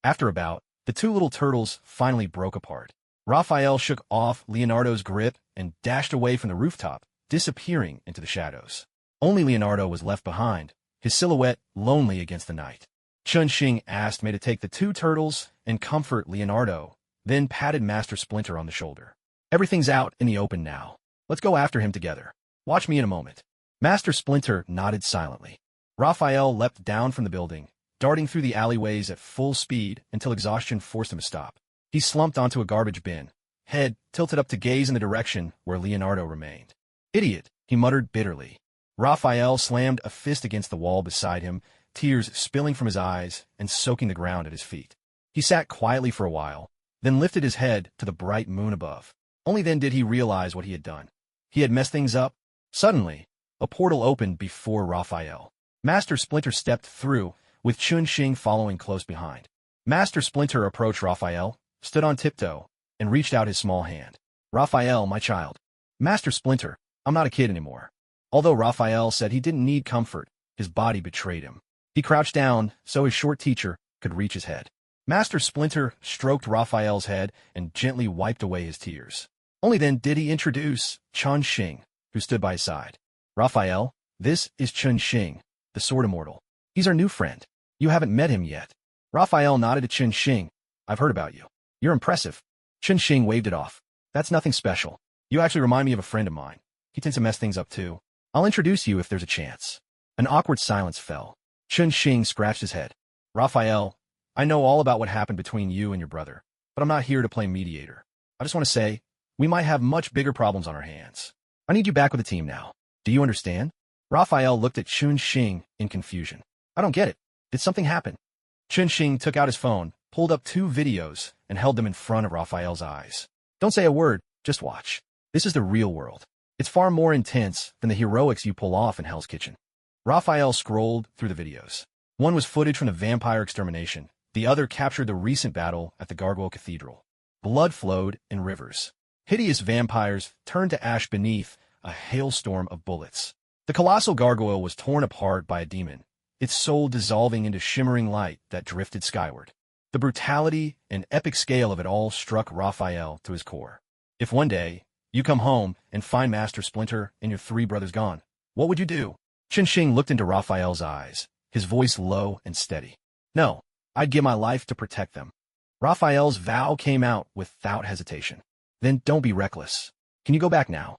After a bout, the two little turtles finally broke apart. Raphael shook off Leonardo's grip and dashed away from the rooftop, disappearing into the shadows. Only Leonardo was left behind, his silhouette lonely against the night. Chun-Shing asked me to take the two turtles and comfort Leonardo, then patted Master Splinter on the shoulder. Everything's out in the open now. Let's go after him together. Watch me in a moment. Master Splinter nodded silently. Raphael leapt down from the building, darting through the alleyways at full speed until exhaustion forced him to stop. He slumped onto a garbage bin, head tilted up to gaze in the direction where Leonardo remained. Idiot, he muttered bitterly. Raphael slammed a fist against the wall beside him, tears spilling from his eyes and soaking the ground at his feet. He sat quietly for a while, then lifted his head to the bright moon above. Only then did he realize what he had done. He had messed things up. Suddenly, a portal opened before Raphael. Master Splinter stepped through, with Chun-Shing following close behind. Master Splinter approached Raphael, stood on tiptoe, and reached out his small hand. Raphael, my child. Master Splinter, I'm not a kid anymore. Although Raphael said he didn't need comfort, his body betrayed him. He crouched down so his short teacher could reach his head. Master Splinter stroked Raphael's head and gently wiped away his tears. Only then did he introduce Chun-Shing, who stood by his side. Raphael, this is Chun-Shing, the Sword Immortal. He's our new friend. You haven't met him yet. Raphael nodded to Chun-Shing. I've heard about you. You're impressive. Chun-Shing waved it off. That's nothing special. You actually remind me of a friend of mine. He tends to mess things up too. I'll introduce you if there's a chance. An awkward silence fell. Chun-Shing scratched his head. Raphael, I know all about what happened between you and your brother, but I'm not here to play mediator. I just want to say, we might have much bigger problems on our hands. I need you back with the team now. Do you understand? Raphael looked at Chun-Shing in confusion. I don't get it. Did something happen? Chun-Shing took out his phone, pulled up 2 videos, and held them in front of Raphael's eyes. Don't say a word, just watch. This is the real world. It's far more intense than the heroics you pull off in Hell's Kitchen. Raphael scrolled through the videos. One was footage from the vampire extermination. The other captured the recent battle at the Gargoyle Cathedral. Blood flowed in rivers. Hideous vampires turned to ash beneath a hailstorm of bullets. The colossal gargoyle was torn apart by a demon, its soul dissolving into shimmering light that drifted skyward. The brutality and epic scale of it all struck Raphael to his core. If one day you come home and find Master Splinter and your 3 brothers gone, what would you do? Chun-Shing looked into Raphael's eyes, his voice low and steady. No, I'd give my life to protect them. Raphael's vow came out without hesitation. Then don't be reckless. Can you go back now?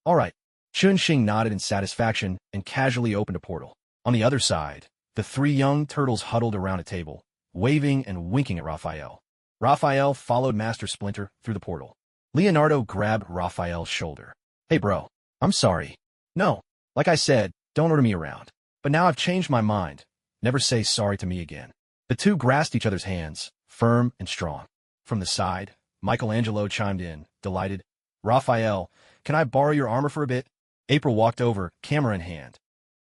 All right. Chun-Shing nodded in satisfaction and casually opened a portal. On the other side, the 3 young turtles huddled around a table, waving and winking at Raphael. Raphael followed Master Splinter through the portal. Leonardo grabbed Raphael's shoulder. Hey bro, I'm sorry. No, like I said, don't order me around. But now I've changed my mind. Never say sorry to me again. The two grasped each other's hands, firm and strong. From the side, Michelangelo chimed in, delighted. Raphael, can I borrow your armor for a bit? April walked over, camera in hand.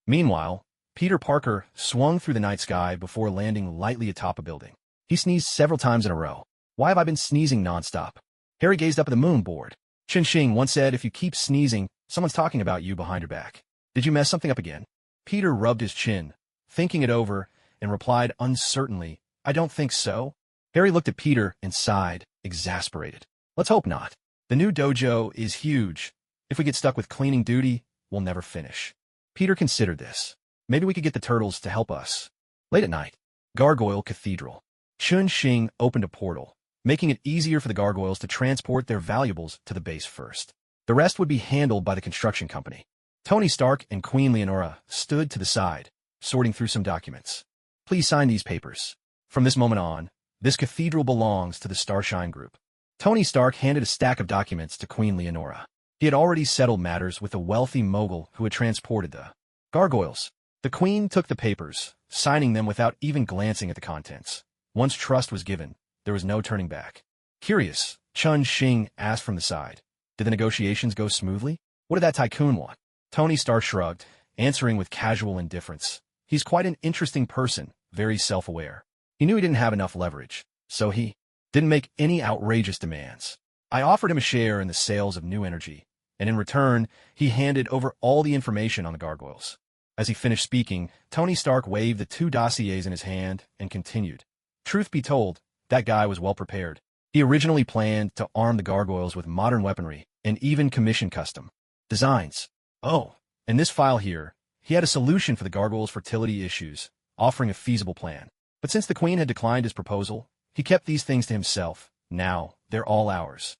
Meanwhile, Peter Parker swung through the night sky before landing lightly atop a building. He sneezed several times in a row. Why have I been sneezing nonstop? Harry gazed up at the moon, bored. Chun-Shing once said if you keep sneezing, someone's talking about you behind your back. Did you mess something up again? Peter rubbed his chin, thinking it over, and replied uncertainly, I don't think so. Harry looked at Peter and sighed, exasperated. Let's hope not. The new dojo is huge. If we get stuck with cleaning duty, we'll never finish. Peter considered this. Maybe we could get the turtles to help us. Late at night, Gargoyle Cathedral. Chun-Shing opened a portal, making it easier for the gargoyles to transport their valuables to the base first. The rest would be handled by the construction company. Tony Stark and Queen Leonora stood to the side, sorting through some documents. Please sign these papers. From this moment on, this cathedral belongs to the Starshine Group. Tony Stark handed a stack of documents to Queen Leonora. He had already settled matters with the wealthy mogul who had transported the gargoyles. The Queen took the papers, signing them without even glancing at the contents. Once trust was given, there was no turning back. Curious, Chun-Shing asked from the side. Did the negotiations go smoothly? What did that tycoon want? Tony Stark shrugged, answering with casual indifference. He's quite an interesting person, very self-aware. He knew he didn't have enough leverage, so he didn't make any outrageous demands. I offered him a share in the sales of new energy, and in return, he handed over all the information on the gargoyles. As he finished speaking, Tony Stark waved the 2 dossiers in his hand and continued. Truth be told, that guy was well prepared. He originally planned to arm the gargoyles with modern weaponry and even commission custom designs. Oh, in this file here, he had a solution for the gargoyles' fertility issues, offering a feasible plan. But since the Queen had declined his proposal, he kept these things to himself. Now, they're all ours.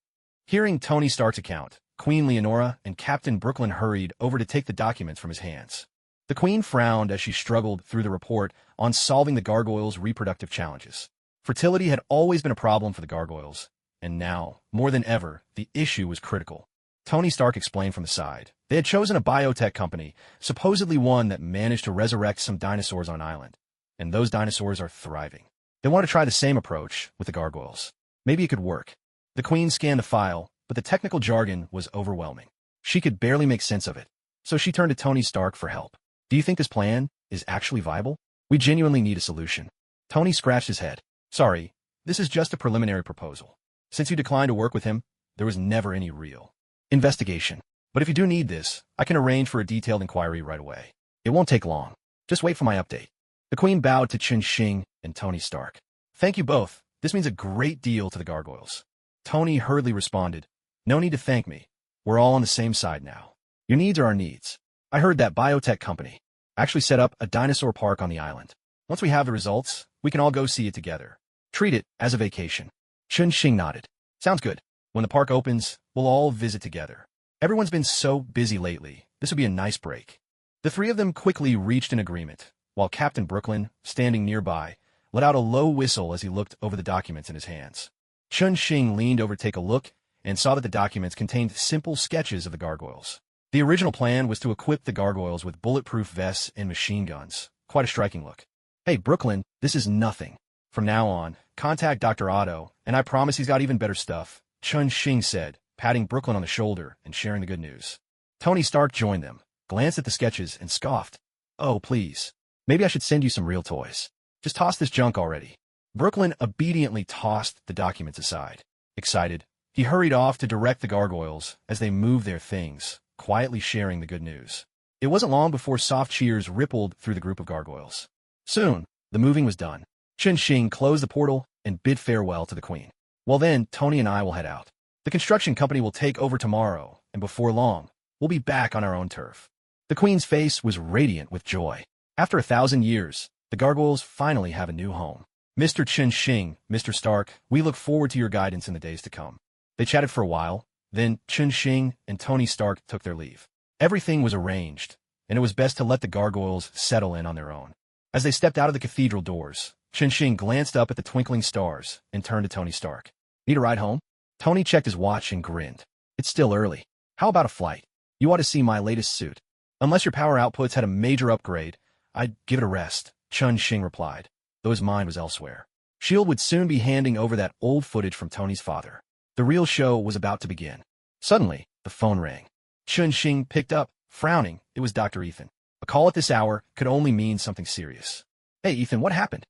Hearing Tony Stark's account, Queen Leonora and Captain Brooklyn hurried over to take the documents from his hands. The Queen frowned as she struggled through the report on solving the gargoyles' reproductive challenges. Fertility had always been a problem for the gargoyles, and now, more than ever, the issue was critical. Tony Stark explained from the side. They had chosen a biotech company, supposedly one that managed to resurrect some dinosaurs on an island, and those dinosaurs are thriving. They want to try the same approach with the gargoyles. Maybe it could work. The Queen scanned the file, but the technical jargon was overwhelming. She could barely make sense of it, so she turned to Tony Stark for help. Do you think this plan is actually viable? We genuinely need a solution. Tony scratched his head. Sorry, this is just a preliminary proposal. Since you declined to work with him, there was never any real investigation. But if you do need this, I can arrange for a detailed inquiry right away. It won't take long. Just wait for my update. The Queen bowed to Chun-Shing and Tony Stark. Thank you both. This means a great deal to the gargoyles. Tony hurriedly responded. No need to thank me. We're all on the same side now. Your needs are our needs. I heard that biotech company actually set up a dinosaur park on the island. Once we have the results, we can all go see it together. Treat it as a vacation. Chun-Shing nodded. Sounds good. When the park opens, we'll all visit together. Everyone's been so busy lately. This would be a nice break. The 3 of them quickly reached an agreement, while Captain Brooklyn, standing nearby, let out a low whistle as he looked over the documents in his hands. Chun-Shing leaned over to take a look and saw that the documents contained simple sketches of the gargoyles. The original plan was to equip the gargoyles with bulletproof vests and machine guns. Quite a striking look. Hey, Brooklyn, this is nothing. From now on, contact Dr. Otto, and I promise he's got even better stuff, Chun-Shing said, patting Brooklyn on the shoulder and sharing the good news. Tony Stark joined them, glanced at the sketches, and scoffed. Oh, please. Maybe I should send you some real toys. Just toss this junk already. Brooklyn obediently tossed the documents aside. Excited, he hurried off to direct the gargoyles as they moved their things, quietly sharing the good news. It wasn't long before soft cheers rippled through the group of gargoyles. Soon, the moving was done. Chun-Shing closed the portal and bid farewell to the Queen. Well then, Tony and I will head out. The construction company will take over tomorrow, and before long, we'll be back on our own turf. The Queen's face was radiant with joy. After 1,000 years, the gargoyles finally have a new home. Mr. Chun-Shing, Mr. Stark, we look forward to your guidance in the days to come. They chatted for a while, then Chun-Shing and Tony Stark took their leave. Everything was arranged, and it was best to let the gargoyles settle in on their own. As they stepped out of the cathedral doors, Chun-Shing glanced up at the twinkling stars and turned to Tony Stark. Need a ride home? Tony checked his watch and grinned. It's still early. How about a flight? You ought to see my latest suit. Unless your power outputs had a major upgrade, I'd give it a rest, Chun-Shing replied, though his mind was elsewhere. S.H.I.E.L.D. would soon be handing over that old footage from Tony's father. The real show was about to begin. Suddenly, the phone rang. Chun-Shing picked up, frowning. It was Dr. Ethan. A call at this hour could only mean something serious. Hey, Ethan, what happened?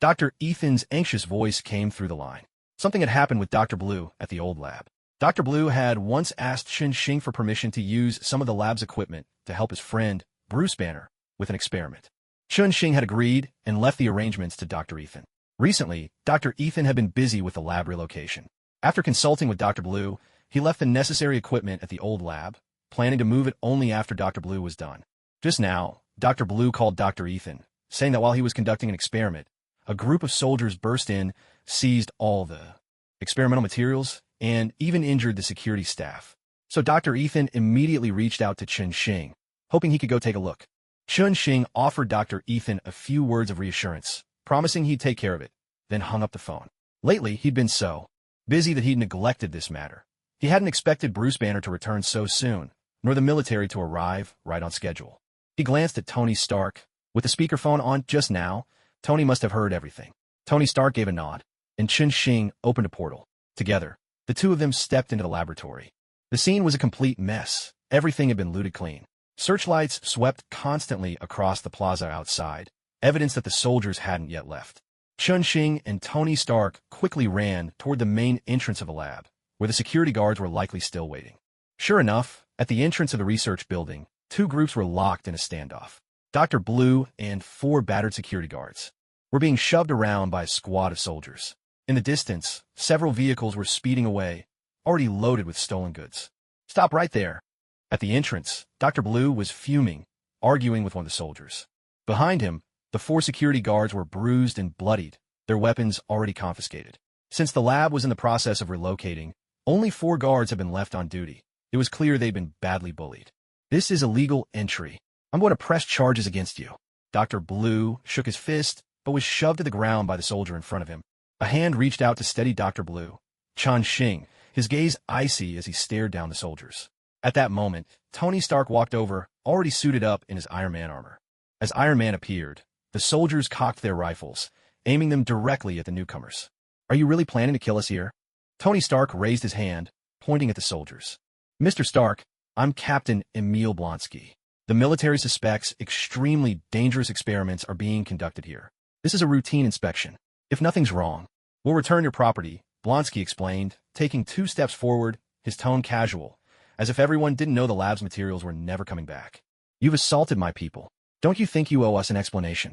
Dr. Ethan's anxious voice came through the line. Something had happened with Dr. Blue at the old lab. Dr. Blue had once asked Chun-Shing for permission to use some of the lab's equipment to help his friend, Bruce Banner, with an experiment. Chun-Shing had agreed and left the arrangements to Dr. Ethan. Recently, Dr. Ethan had been busy with the lab relocation. After consulting with Dr. Blue, he left the necessary equipment at the old lab, planning to move it only after Dr. Blue was done. Just now, Dr. Blue called Dr. Ethan, saying that while he was conducting an experiment, a group of soldiers burst in, seized all the experimental materials, and even injured the security staff. So Dr. Ethan immediately reached out to Chen Xing, hoping he could go take a look. Chen Xing offered Dr. Ethan a few words of reassurance, promising he'd take care of it, then hung up the phone. Lately, he'd been so busy that he'd neglected this matter. He hadn't expected Bruce Banner to return so soon, nor the military to arrive right on schedule. He glanced at Tony Stark. With the speakerphone on just now, Tony must have heard everything. Tony Stark gave a nod, and Chen Xing opened a portal. Together, the two of them stepped into the laboratory. The scene was a complete mess. Everything had been looted clean. Searchlights swept constantly across the plaza outside, evidence that the soldiers hadn't yet left. Chen Xing and Tony Stark quickly ran toward the main entrance of the lab, where the security guards were likely still waiting. Sure enough, at the entrance of the research building, two groups were locked in a standoff. Dr. Blue and 4 battered security guards were being shoved around by a squad of soldiers. In the distance, several vehicles were speeding away, already loaded with stolen goods. Stop right there. At the entrance, Dr. Blue was fuming, arguing with one of the soldiers. Behind him, the 4 security guards were bruised and bloodied, their weapons already confiscated. Since the lab was in the process of relocating, only 4 guards had been left on duty. It was clear they'd been badly bullied. This is illegal entry. I'm going to press charges against you. Dr. Blue shook his fist, but was shoved to the ground by the soldier in front of him. A hand reached out to steady Dr. Blue. Chen Xing, his gaze icy as he stared down the soldiers. At that moment, Tony Stark walked over, already suited up in his Iron Man armor. As Iron Man appeared, the soldiers cocked their rifles, aiming them directly at the newcomers. Are you really planning to kill us here? Tony Stark raised his hand, pointing at the soldiers. Mr. Stark, I'm Captain Emil Blonsky. The military suspects extremely dangerous experiments are being conducted here. This is a routine inspection. If nothing's wrong, we'll return your property, Blonsky explained, taking 2 steps forward, his tone casual, as if everyone didn't know the lab's materials were never coming back. You've assaulted my people. Don't you think you owe us an explanation?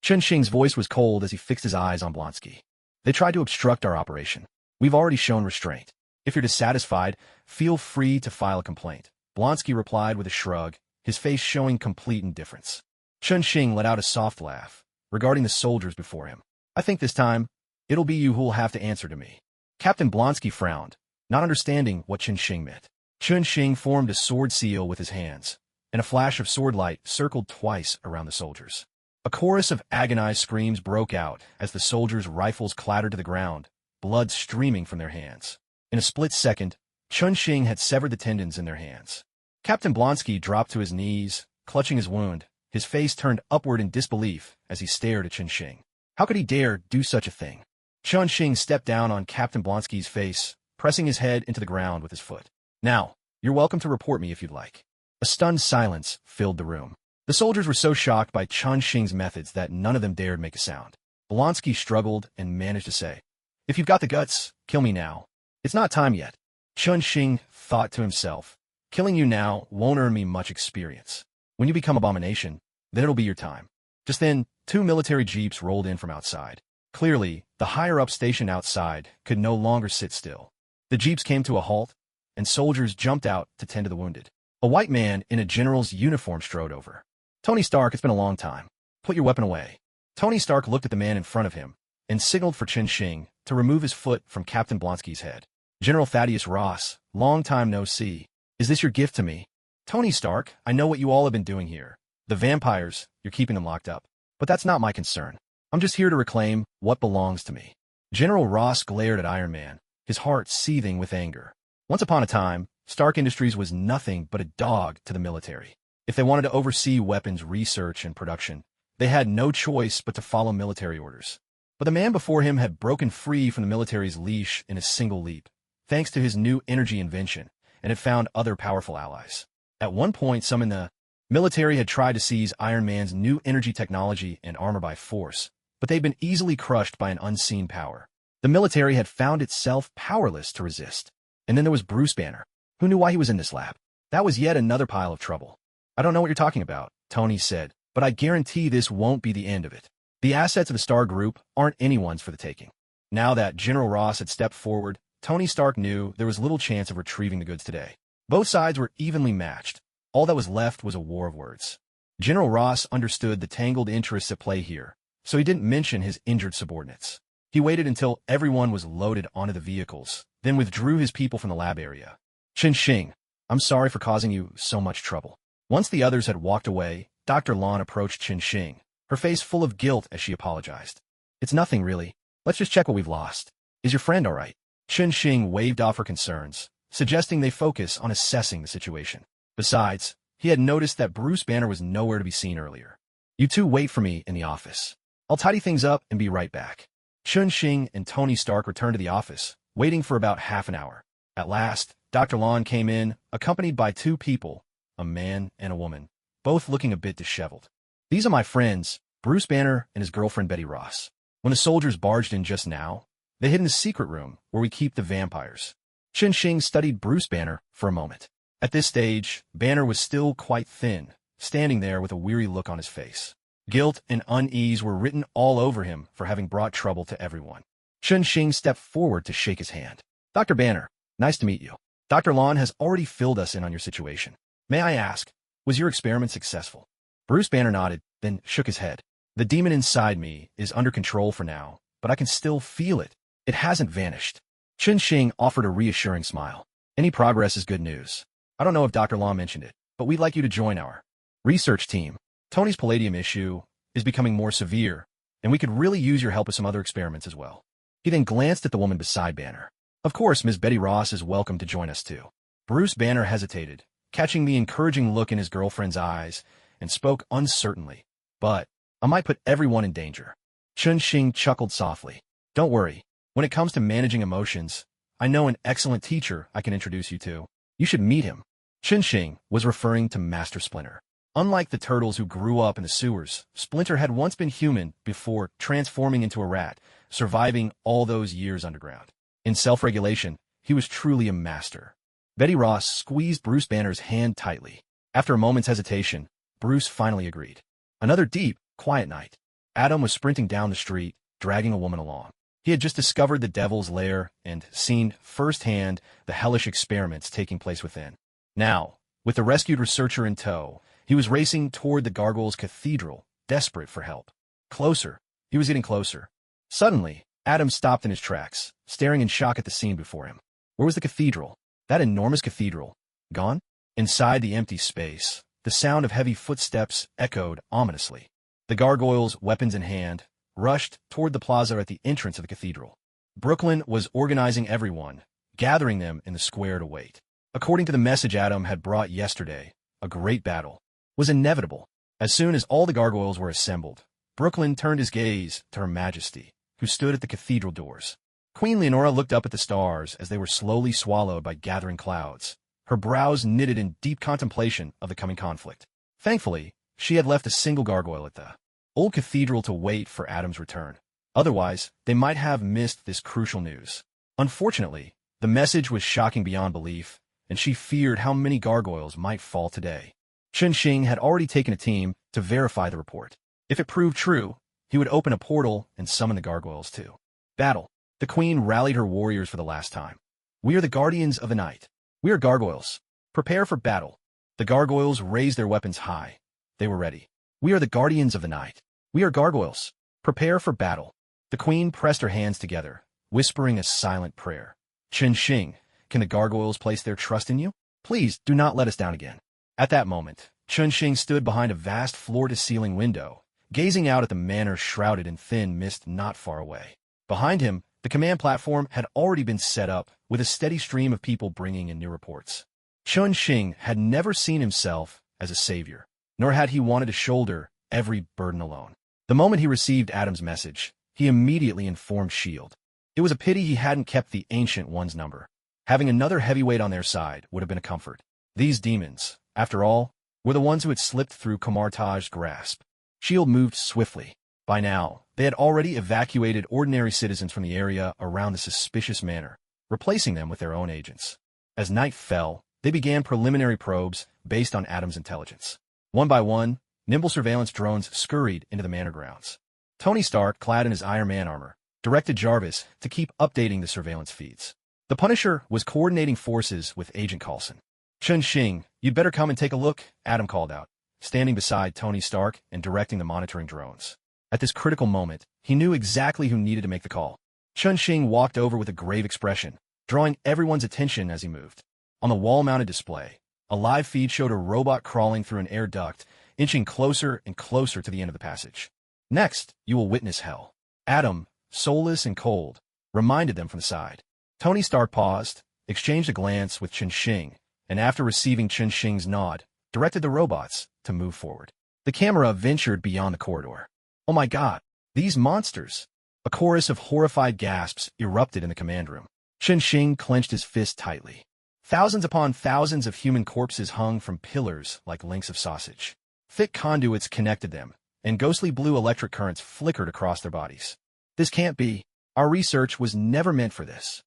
Chen Xing's voice was cold as he fixed his eyes on Blonsky. They tried to obstruct our operation. We've already shown restraint. If you're dissatisfied, feel free to file a complaint. Blonsky replied with a shrug, his face showing complete indifference. Chen Xing let out a soft laugh, regarding the soldiers before him. I think this time, it'll be you who'll have to answer to me. Captain Blonsky frowned, not understanding what Chen Xing meant. Chen Xing formed a sword seal with his hands, and a flash of sword light circled twice around the soldiers. A chorus of agonized screams broke out as the soldiers' rifles clattered to the ground, blood streaming from their hands. In a split second, Chen Xing had severed the tendons in their hands. Captain Blonsky dropped to his knees, clutching his wound, his face turned upward in disbelief as he stared at Chen Xing. How could he dare do such a thing? Chen Xing stepped down on Captain Blonsky's face, pressing his head into the ground with his foot. Now, you're welcome to report me if you'd like. A stunned silence filled the room. The soldiers were so shocked by Chen Xing's methods that none of them dared make a sound. Blonsky struggled and managed to say, If you've got the guts, kill me now. It's not time yet. Chen Xing thought to himself, Killing you now won't earn me much experience. When you become abomination, then it'll be your time. Just then, 2 military jeeps rolled in from outside. Clearly, the higher-up station outside could no longer sit still. The jeeps came to a halt, and soldiers jumped out to tend to the wounded. A white man in a general's uniform strode over. Tony Stark, it's been a long time. Put your weapon away. Tony Stark looked at the man in front of him and signaled for Chen Xing to remove his foot from Captain Blonsky's head. General Thaddeus Ross, long time no see. Is this your gift to me? Tony Stark, I know what you all have been doing here. The vampires, you're keeping them locked up. But that's not my concern. I'm just here to reclaim what belongs to me. General Ross glared at Iron Man, his heart seething with anger. Once upon a time, Stark Industries was nothing but a dog to the military. If they wanted to oversee weapons research and production, they had no choice but to follow military orders. But the man before him had broken free from the military's leash in a single leap, thanks to his new energy invention, and had found other powerful allies. At one point, some in the military had tried to seize Iron Man's new energy technology and armor by force, but they'd been easily crushed by an unseen power. The military had found itself powerless to resist. And then there was Bruce Banner. Who knew why he was in this lab? That was yet another pile of trouble. I don't know what you're talking about, Tony said, but I guarantee this won't be the end of it. The assets of the Star Group aren't anyone's for the taking. Now that General Ross had stepped forward, Tony Stark knew there was little chance of retrieving the goods today. Both sides were evenly matched. All that was left was a war of words. General Ross understood the tangled interests at play here, so he didn't mention his injured subordinates. He waited until everyone was loaded onto the vehicles, then withdrew his people from the lab area. Chen Xing, I'm sorry for causing you so much trouble. Once the others had walked away, Dr. Lan approached Chen Xing, her face full of guilt as she apologized. It's nothing, really. Let's just check what we've lost. Is your friend all right? Chen Xing waved off her concerns, suggesting they focus on assessing the situation. Besides, he had noticed that Bruce Banner was nowhere to be seen earlier. You two wait for me in the office. I'll tidy things up and be right back. Chen Xing and Tony Stark returned to the office, waiting for about half an hour. At last, Dr. Lan came in, accompanied by two people, a man and a woman, both looking a bit disheveled. These are my friends, Bruce Banner and his girlfriend Betty Ross. When the soldiers barged in just now, they hid in the secret room where we keep the vampires. Chen Xing studied Bruce Banner for a moment. At this stage, Banner was still quite thin, standing there with a weary look on his face. Guilt and unease were written all over him for having brought trouble to everyone. Chen Xing stepped forward to shake his hand. Dr. Banner, nice to meet you. Dr. Lan has already filled us in on your situation. May I ask, was your experiment successful? Bruce Banner nodded, then shook his head. The demon inside me is under control for now, but I can still feel it. It hasn't vanished. Chen Xing offered a reassuring smile. Any progress is good news. I don't know if Dr. Lan mentioned it, but we'd like you to join our research team. Tony's palladium issue is becoming more severe, and we could really use your help with some other experiments as well. He then glanced at the woman beside Banner. Of course, Ms. Betty Ross is welcome to join us too. Bruce Banner hesitated, catching the encouraging look in his girlfriend's eyes, and spoke uncertainly. But I might put everyone in danger. Chen Xing chuckled softly. Don't worry. When it comes to managing emotions, I know an excellent teacher I can introduce you to. You should meet him. Chen Xing was referring to Master Splinter. Unlike the turtles who grew up in the sewers, Splinter had once been human before transforming into a rat, surviving all those years underground. In self-regulation, he was truly a master. Betty Ross squeezed Bruce Banner's hand tightly. After a moment's hesitation, Bruce finally agreed. Another deep, quiet night. Adam was sprinting down the street, dragging a woman along. He had just discovered the devil's lair and seen firsthand the hellish experiments taking place within. Now, with the rescued researcher in tow, he was racing toward the Gargoyles' cathedral, desperate for help. Closer. He was getting closer. Suddenly, Adam stopped in his tracks, staring in shock at the scene before him. Where was the cathedral? That enormous cathedral. Gone? Inside the empty space, the sound of heavy footsteps echoed ominously. The gargoyles, weapons in hand, rushed toward the plaza at the entrance of the cathedral. Brooklyn was organizing everyone, gathering them in the square to wait. According to the message Adam had brought yesterday, a great battle was inevitable. As soon as all the gargoyles were assembled, Brooklyn turned his gaze to Her Majesty, who stood at the cathedral doors. Queen Leonora looked up at the stars as they were slowly swallowed by gathering clouds, her brows knitted in deep contemplation of the coming conflict. Thankfully, she had left a single gargoyle at the old cathedral to wait for Adam's return. Otherwise, they might have missed this crucial news. Unfortunately, the message was shocking beyond belief, and she feared how many gargoyles might fall today. Chen Xing had already taken a team to verify the report. If it proved true, he would open a portal and summon the gargoyles too. Battle. The queen rallied her warriors for the last time. We are the guardians of the night. We are gargoyles. Prepare for battle. The gargoyles raised their weapons high. They were ready. We are the guardians of the night. We are gargoyles. Prepare for battle. The queen pressed her hands together, whispering a silent prayer. Chen Xing, can the gargoyles place their trust in you? Please do not let us down again. At that moment, Chen Xing stood behind a vast floor-to-ceiling window, gazing out at the manor shrouded in thin mist not far away. Behind him, the command platform had already been set up, with a steady stream of people bringing in new reports. Chen Xing had never seen himself as a savior, nor had he wanted to shoulder every burden alone. The moment he received Adam's message, he immediately informed S.H.I.E.L.D. It was a pity he hadn't kept the Ancient One's number. Having another heavyweight on their side would have been a comfort. These demons, after all, were the ones who had slipped through Kamartaj's grasp. S.H.I.E.L.D. moved swiftly. By now, they had already evacuated ordinary citizens from the area around the suspicious manor, replacing them with their own agents. As night fell, they began preliminary probes based on Adam's intelligence. One by one, nimble surveillance drones scurried into the manor grounds. Tony Stark, clad in his Iron Man armor, directed Jarvis to keep updating the surveillance feeds. The Punisher was coordinating forces with Agent Coulson. Chen Xing, you'd better come and take a look, Adam called out, standing beside Tony Stark and directing the monitoring drones. At this critical moment, he knew exactly who needed to make the call. Chun-Shing walked over with a grave expression, drawing everyone's attention as he moved. On the wall-mounted display, a live feed showed a robot crawling through an air duct, inching closer and closer to the end of the passage. Next, you will witness hell. Adam, soulless and cold, reminded them from the side. Tony Stark paused, exchanged a glance with Chun-Shing, and after receiving Chun-Shing's nod, directed the robots to move forward. The camera ventured beyond the corridor. Oh my god, these monsters! A chorus of horrified gasps erupted in the command room. Chun-Shing clenched his fist tightly. Thousands upon thousands of human corpses hung from pillars like links of sausage. Thick conduits connected them, and ghostly blue electric currents flickered across their bodies. This can't be. Our research was never meant for this.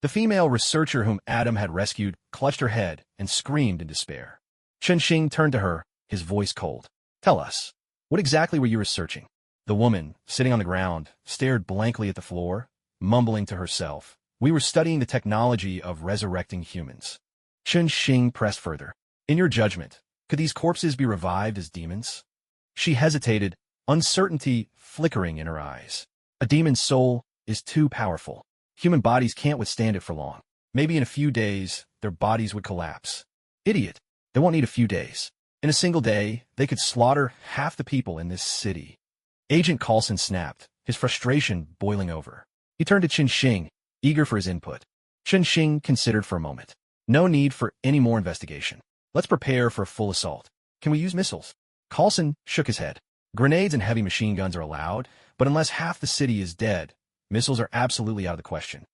The female researcher whom Adam had rescued clutched her head and screamed in despair. Chun-Shing turned to her, his voice cold. Tell us, what exactly were you researching? The woman, sitting on the ground, stared blankly at the floor, mumbling to herself. We were studying the technology of resurrecting humans. Chun-Shing pressed further. In your judgment, could these corpses be revived as demons? She hesitated, uncertainty flickering in her eyes. A demon's soul is too powerful. Human bodies can't withstand it for long. Maybe in a few days, their bodies would collapse. Idiot. They won't need a few days. In a single day, they could slaughter half the people in this city. Agent Coulson snapped, his frustration boiling over. He turned to Chun-Shing, eager for his input. Chun-Shing considered for a moment. No need for any more investigation. Let's prepare for a full assault. Can we use missiles? Coulson shook his head. Grenades and heavy machine guns are allowed, but unless half the city is dead, missiles are absolutely out of the question.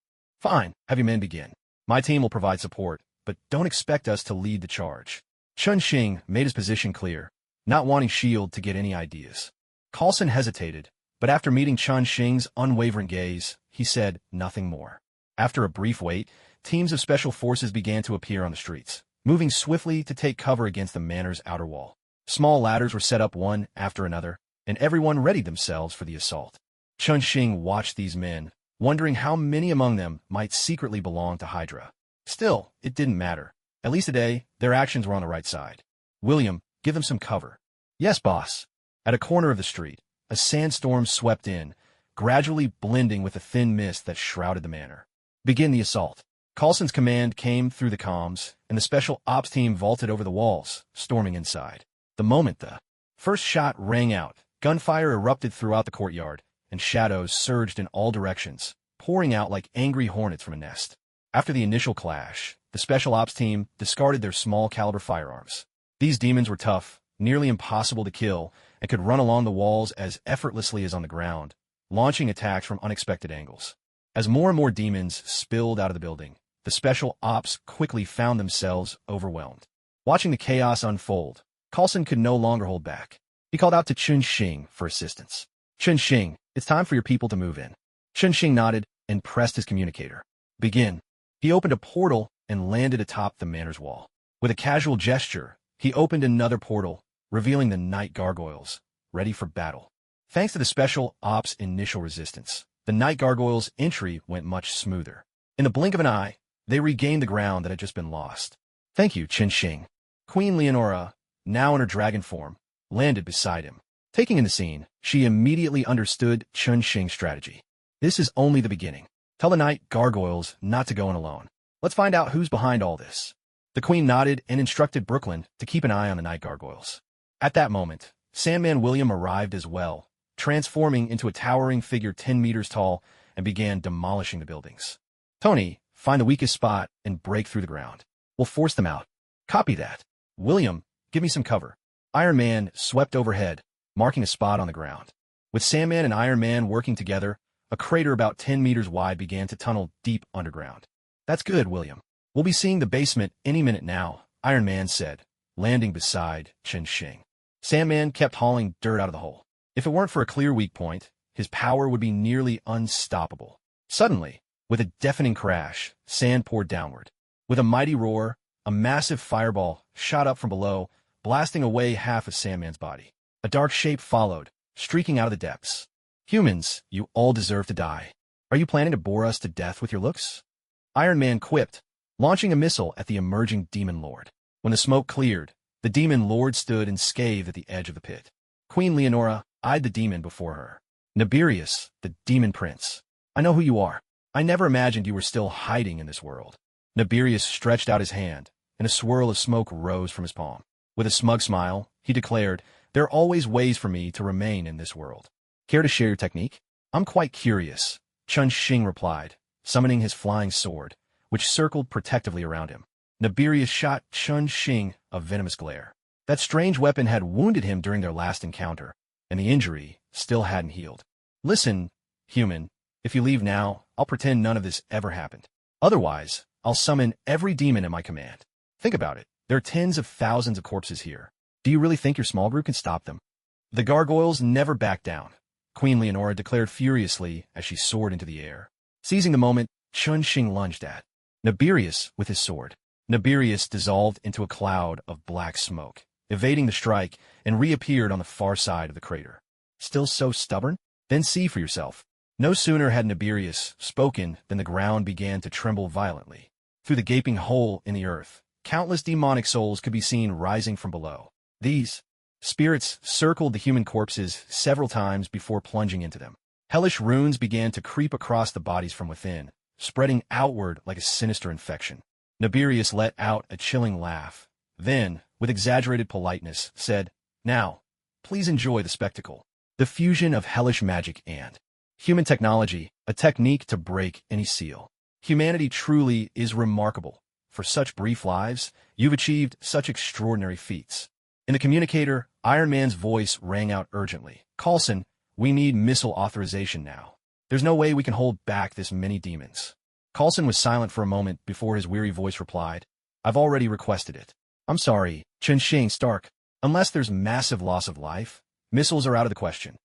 Fine, have your men begin. My team will provide support, but don't expect us to lead the charge. Chun-Shing made his position clear, not wanting S.H.I.E.L.D. to get any ideas. Coulson hesitated, but after meeting Chun-Shing's unwavering gaze, he said nothing more. After a brief wait, teams of special forces began to appear on the streets, moving swiftly to take cover against the manor's outer wall. Small ladders were set up one after another, and everyone readied themselves for the assault. Chun-Shing watched these men, wondering how many among them might secretly belong to Hydra. Still, it didn't matter. At least today, their actions were on the right side. William, give them some cover. Yes, boss. At a corner of the street, a sandstorm swept in, gradually blending with the thin mist that shrouded the manor. Begin the assault. Coulson's command came through the comms, and the special ops team vaulted over the walls, storming inside. The moment the first shot rang out, gunfire erupted throughout the courtyard, and shadows surged in all directions, pouring out like angry hornets from a nest. After the initial clash, the special ops team discarded their small-caliber firearms. These demons were tough, nearly impossible to kill, and could run along the walls as effortlessly as on the ground, launching attacks from unexpected angles. As more and more demons spilled out of the building, the special ops quickly found themselves overwhelmed. Watching the chaos unfold, Coulson could no longer hold back. He called out to Chun-Shing for assistance. Chun-Shing, it's time for your people to move in. Chun-Shing nodded and pressed his communicator. Begin. He opened a portal and landed atop the manor's wall. With a casual gesture, he opened another portal, revealing the night gargoyles, ready for battle. Thanks to the special ops' initial resistance, the night gargoyles' entry went much smoother. In the blink of an eye, they regained the ground that had just been lost. Thank you, Chun-Shing. Queen Leonora, now in her dragon form, landed beside him. Taking in the scene, she immediately understood Chun-Shing's strategy. This is only the beginning. Tell the night gargoyles not to go in alone. Let's find out who's behind all this. The queen nodded and instructed Brooklyn to keep an eye on the night gargoyles. At that moment, Sandman William arrived as well, transforming into a towering figure 10 meters tall and began demolishing the buildings. Tony, find the weakest spot and break through the ground. We'll force them out. Copy that. William, give me some cover. Iron Man swept overhead, marking a spot on the ground. With Sandman and Iron Man working together, a crater about 10 meters wide began to tunnel deep underground. That's good, William. We'll be seeing the basement any minute now, Iron Man said, landing beside Chun-Shing. Sandman kept hauling dirt out of the hole. If it weren't for a clear weak point, his power would be nearly unstoppable. Suddenly, with a deafening crash, sand poured downward. With a mighty roar, a massive fireball shot up from below, blasting away half of Sandman's body. A dark shape followed, streaking out of the depths. Humans, you all deserve to die. Are you planning to bore us to death with your looks? Iron Man quipped, launching a missile at the emerging demon lord. When the smoke cleared, The demon lord stood and scathed at the edge of the pit. Queen Leonora eyed the demon before her. Naberius, the demon prince. I know who you are. I never imagined you were still hiding in this world. Naberius stretched out his hand, and a swirl of smoke rose from his palm. With a smug smile, he declared, "There are always ways for me to remain in this world. Care to share your technique?" "I'm quite curious," Chun Xing replied, summoning his flying sword, which circled protectively around him. Naberius shot Chun Xing a venomous glare. That strange weapon had wounded him during their last encounter, and the injury still hadn't healed. "Listen, human, if you leave now, I'll pretend none of this ever happened. Otherwise, I'll summon every demon at my command. Think about it. There are tens of thousands of corpses here. Do you really think your small group can stop them?" The gargoyles never backed down, Queen Leonora declared furiously as she soared into the air. Seizing the moment, Chun Xing lunged at Naberius with his sword. Naberius dissolved into a cloud of black smoke, evading the strike, and reappeared on the far side of the crater. "Still so stubborn? Then see for yourself." No sooner had Naberius spoken than the ground began to tremble violently. Through the gaping hole in the earth, countless demonic souls could be seen rising from below. These spirits circled the human corpses several times before plunging into them. Hellish runes began to creep across the bodies from within, spreading outward like a sinister infection. Naberius let out a chilling laugh, then, with exaggerated politeness, said, "Now, please enjoy the spectacle. The fusion of hellish magic and human technology, a technique to break any seal. Humanity truly is remarkable. For such brief lives, you've achieved such extraordinary feats." In the communicator, Iron Man's voice rang out urgently. "Coulson, we need missile authorization now. There's no way we can hold back this many demons." Coulson was silent for a moment before his weary voice replied, "I've already requested it." "I'm sorry, Chun Xing Stark. Unless there's massive loss of life, missiles are out of the question."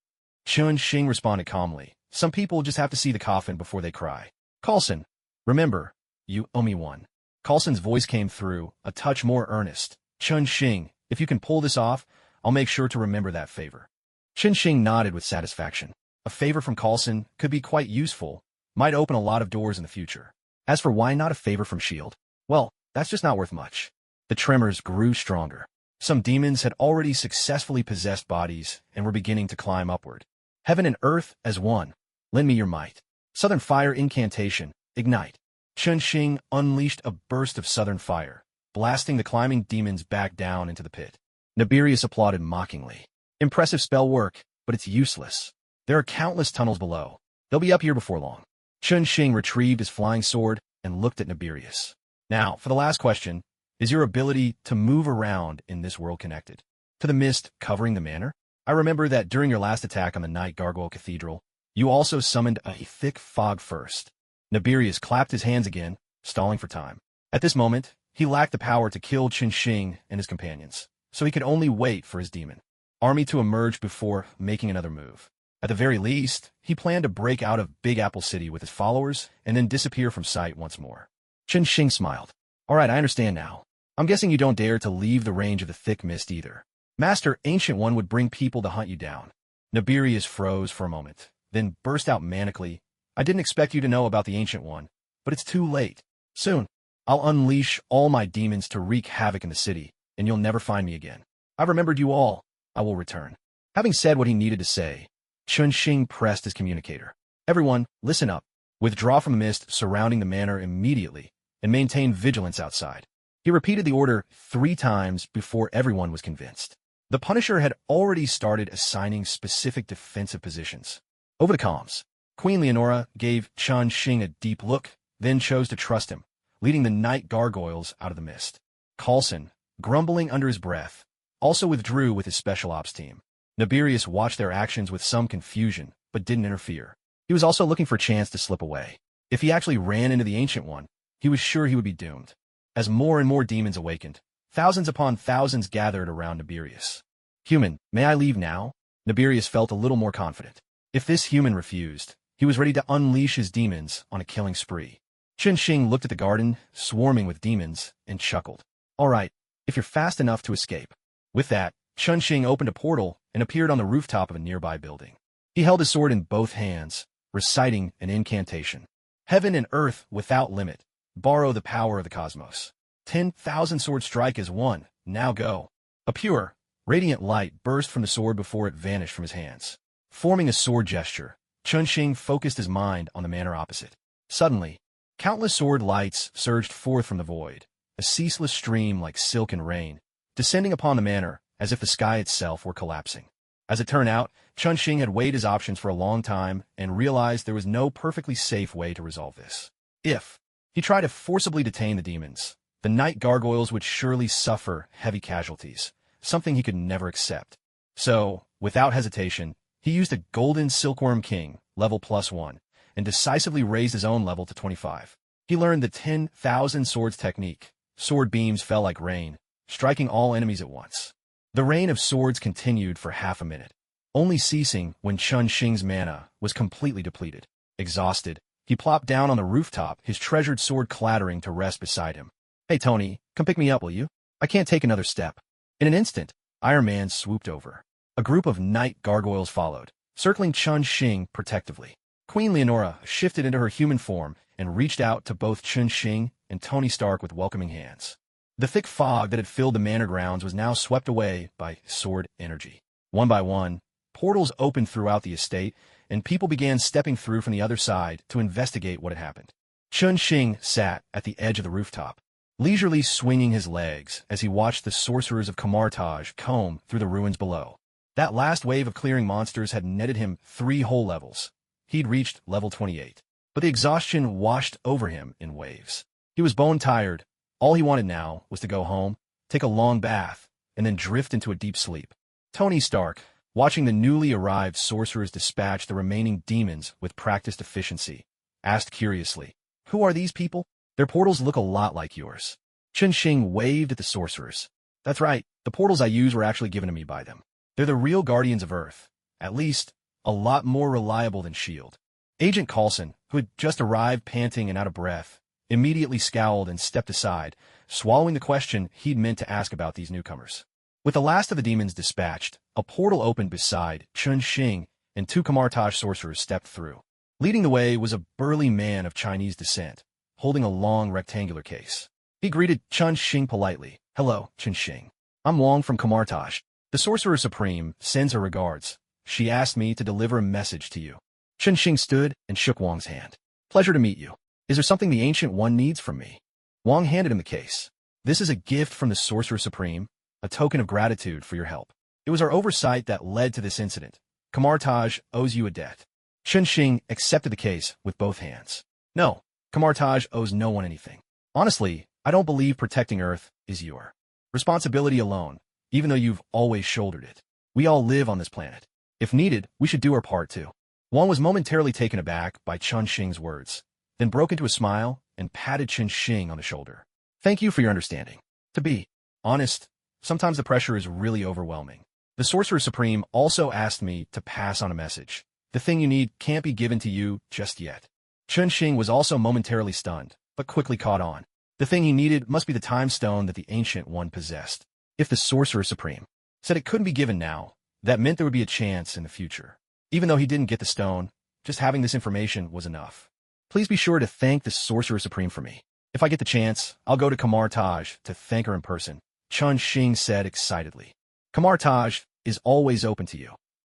Chun Xing responded calmly, "Some people just have to see the coffin before they cry. Coulson, remember, you owe me one." Coulson's voice came through, a touch more earnest. "Chun Xing, if you can pull this off, I'll make sure to remember that favor." Chun Xing nodded with satisfaction. A favor from Coulson could be quite useful, might open a lot of doors in the future. As for why not a favor from S.H.I.E.L.D., well, that's just not worth much. The tremors grew stronger. Some demons had already successfully possessed bodies and were beginning to climb upward. Heaven and earth as one. Lend me your might. Southern fire incantation. Ignite. Chun Xing unleashed a burst of southern fire, blasting the climbing demons back down into the pit. Naberius applauded mockingly. "Impressive spell work, but it's useless. There are countless tunnels below. They'll be up here before long." Chun Xing retrieved his flying sword and looked at Naberius. "Now, for the last question, is your ability to move around in this world connected to the mist covering the manor? I remember that during your last attack on the Night Gargoyle Cathedral, you also summoned a thick fog first." Naberius clapped his hands again, stalling for time. At this moment, he lacked the power to kill Chun Xing and his companions, so he could only wait for his demon army to emerge before making another move. At the very least, he planned to break out of Big Apple City with his followers and then disappear from sight once more. Chun Xing smiled. "All right, I understand now. I'm guessing you don't dare to leave the range of the thick mist either. Master Ancient One would bring people to hunt you down." Naberius froze for a moment, then burst out manically, "I didn't expect you to know about the Ancient One, but it's too late. Soon, I'll unleash all my demons to wreak havoc in the city, and you'll never find me again. I've remembered you all. I will return." Having said what he needed to say, Chun Xing pressed his communicator. "Everyone, listen up. Withdraw from the mist surrounding the manor immediately, and maintain vigilance outside." He repeated the order 3 times before everyone was convinced. The Punisher had already started assigning specific defensive positions. Over the comms, Queen Leonora gave Chun Xing a deep look, then chose to trust him, leading the night gargoyles out of the mist. Coulson, grumbling under his breath, also withdrew with his special ops team. Naberius watched their actions with some confusion, but didn't interfere. He was also looking for a chance to slip away. If he actually ran into the Ancient One, he was sure he would be doomed. As more and more demons awakened, thousands upon thousands gathered around Naberius. "Human, may I leave now?" Naberius felt a little more confident. If this human refused, he was ready to unleash his demons on a killing spree. Chun Xing looked at the garden, swarming with demons, and chuckled. "All right, if you're fast enough to escape." With that, Chun Xing opened a portal and appeared on the rooftop of a nearby building. He held his sword in both hands, reciting an incantation. "Heaven and earth without limit, borrow the power of the cosmos. 10,000 swords strike as one, now go." A pure, radiant light burst from the sword before it vanished from his hands. Forming a sword gesture, Chunxing focused his mind on the manor opposite. Suddenly, countless sword lights surged forth from the void, a ceaseless stream like silken rain, descending upon the manor as if the sky itself were collapsing. As it turned out, Chunxing had weighed his options for a long time and realized there was no perfectly safe way to resolve this. If he tried to forcibly detain the demons, the night gargoyles would surely suffer heavy casualties, something he could never accept. So, without hesitation, he used a golden silkworm king, level +1, and decisively raised his own level to 25. He learned the 10,000 swords technique. Sword beams fell like rain, striking all enemies at once. The rain of swords continued for half a minute, only ceasing when Chunxing's mana was completely depleted. Exhausted, he plopped down on the rooftop, his treasured sword clattering to rest beside him. "Hey, Tony, come pick me up, will you? I can't take another step." In an instant, Iron Man swooped over. A group of night gargoyles followed, circling Chunxing protectively. Queen Leonora shifted into her human form and reached out to both Chunxing and Tony Stark with welcoming hands. The thick fog that had filled the manor grounds was now swept away by sword energy. One by one, portals opened throughout the estate, and people began stepping through from the other side to investigate what had happened. Chunxing sat at the edge of the rooftop, leisurely swinging his legs as he watched the sorcerers of Camartage comb through the ruins below. That last wave of clearing monsters had netted him 3 whole levels. He'd reached level 28, but the exhaustion washed over him in waves. He was bone-tired. All he wanted now was to go home, take a long bath, and then drift into a deep sleep. Tony Stark, watching the newly arrived sorcerers dispatch the remaining demons with practiced efficiency, asked curiously, "Who are these people? Their portals look a lot like yours." Chunxing waved at the sorcerers. "That's right, the portals I use were actually given to me by them. They're the real guardians of Earth, at least a lot more reliable than S.H.I.E.L.D. Agent Coulson, who had just arrived panting and out of breath, immediately scowled and stepped aside, swallowing the question he'd meant to ask about these newcomers. With the last of the demons dispatched, a portal opened beside Chunxing, and 2 Camartage sorcerers stepped through. Leading the way was a burly man of Chinese descent, holding a long rectangular case. He greeted Chunxing politely. "Hello, Chunxing. I'm Wong from Camartage. The Sorcerer Supreme sends her regards. She asked me to deliver a message to you." Chunxing stood and shook Wong's hand. "Pleasure to meet you. Is there something the Ancient One needs from me?" Wong handed him the case. "This is a gift from the Sorcerer Supreme, a token of gratitude for your help. It was our oversight that led to this incident. Camartage owes you a debt." Chunxing accepted the case with both hands. "No, Camartage owes no one anything. Honestly, I don't believe protecting Earth is your responsibility alone, even though you've always shouldered it. We all live on this planet. If needed, we should do our part too." Wong was momentarily taken aback by Chunxing's words, then broke into a smile and patted Chunxing on the shoulder. "Thank you for your understanding. To be honest, sometimes the pressure is really overwhelming. The Sorcerer Supreme also asked me to pass on a message. The thing you need can't be given to you just yet." Chunxing was also momentarily stunned, but quickly caught on. The thing he needed must be the time stone that the Ancient One possessed. If the Sorcerer Supreme said it couldn't be given now, that meant there would be a chance in the future. Even though he didn't get the stone, just having this information was enough. "Please be sure to thank the Sorcerer Supreme for me. If I get the chance, I'll go to Camartage to thank her in person," Chunxing said excitedly. "Camartage is always open to you."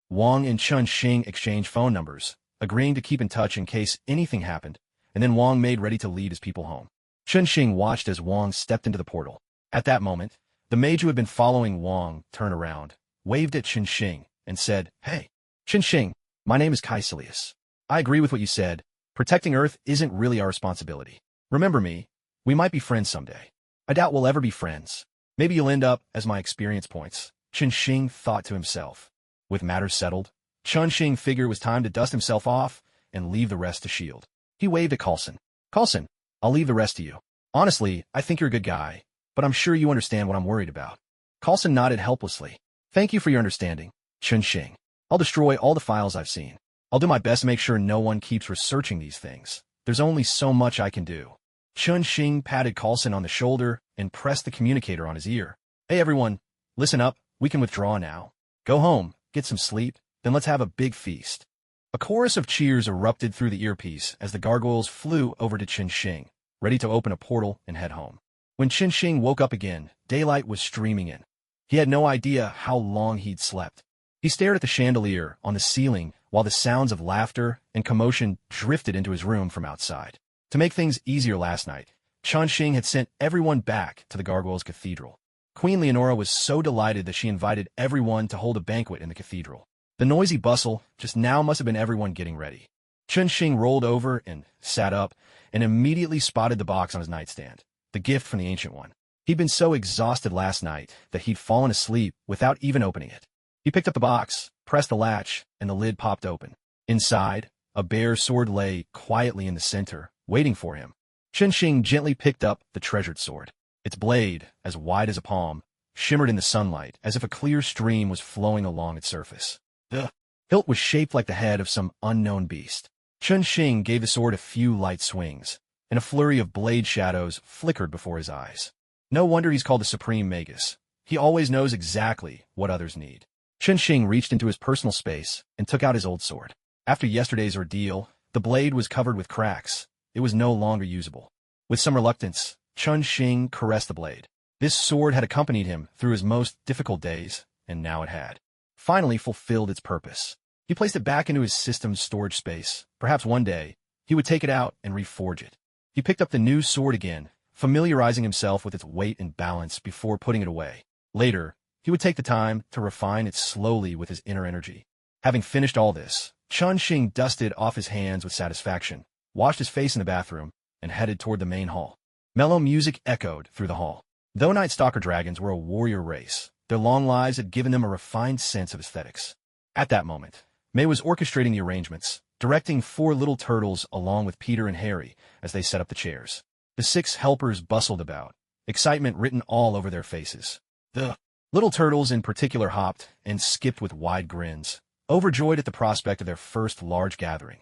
Wong and Chunxing exchanged phone numbers, agreeing to keep in touch in case anything happened, and then Wong made ready to lead his people home. Chunxing watched as Wong stepped into the portal. At that moment, the mage who had been following Wong turned around, waved at Chunxing, and said, "Hey, Chunxing, my name is Caecilius. I agree with what you said. Protecting Earth isn't really our responsibility. Remember me, we might be friends someday. I doubt we'll ever be friends. Maybe you'll end up as my experience points," Chunxing thought to himself. With matters settled, Chunxing figured it was time to dust himself off and leave the rest to S.H.I.E.L.D. He waved at Coulson. "Coulson, I'll leave the rest to you. Honestly, I think you're a good guy, but I'm sure you understand what I'm worried about." Coulson nodded helplessly. "Thank you for your understanding, Chunxing. I'll destroy all the files I've seen. I'll do my best to make sure no one keeps researching these things. There's only so much I can do." Chunxing patted Coulson on the shoulder and pressed the communicator on his ear. "Hey everyone, listen up, we can withdraw now. Go home, get some sleep, then let's have a big feast." A chorus of cheers erupted through the earpiece as the gargoyles flew over to Chunxing, ready to open a portal and head home. When Chunxing woke up again, daylight was streaming in. He had no idea how long he'd slept. He stared at the chandelier on the ceiling while the sounds of laughter and commotion drifted into his room from outside. To make things easier last night, Chunxing had sent everyone back to the Gargoyles Cathedral. Queen Leonora was so delighted that she invited everyone to hold a banquet in the cathedral. The noisy bustle just now must have been everyone getting ready. Chunxing rolled over and sat up and immediately spotted the box on his nightstand, the gift from the Ancient One. He'd been so exhausted last night that he'd fallen asleep without even opening it. He picked up the box, pressed the latch, and the lid popped open. Inside, a bare sword lay quietly in the center, waiting for him. Chunxing gently picked up the treasured sword. Its blade, as wide as a palm, shimmered in the sunlight as if a clear stream was flowing along its surface. The hilt was shaped like the head of some unknown beast. Chunxing gave the sword a few light swings, and a flurry of blade shadows flickered before his eyes. No wonder he's called the Supreme Magus. He always knows exactly what others need. Chunxing reached into his personal space and took out his old sword. After yesterday's ordeal, the blade was covered with cracks. It was no longer usable. With some reluctance, Chunxing caressed the blade. This sword had accompanied him through his most difficult days, and now it had finally fulfilled its purpose. He placed it back into his system's storage space. Perhaps one day, he would take it out and reforge it. He picked up the new sword again, familiarizing himself with its weight and balance before putting it away. Later, he would take the time to refine it slowly with his inner energy. Having finished all this, Chunxing dusted off his hands with satisfaction, washed his face in the bathroom, and headed toward the main hall. Mellow music echoed through the hall. Though Night Stalker dragons were a warrior race, their long lives had given them a refined sense of aesthetics. At that moment, May was orchestrating the arrangements, directing 4 little turtles along with Peter and Harry as they set up the chairs. The 6 helpers bustled about, excitement written all over their faces. The little turtles in particular hopped and skipped with wide grins, overjoyed at the prospect of their first large gathering,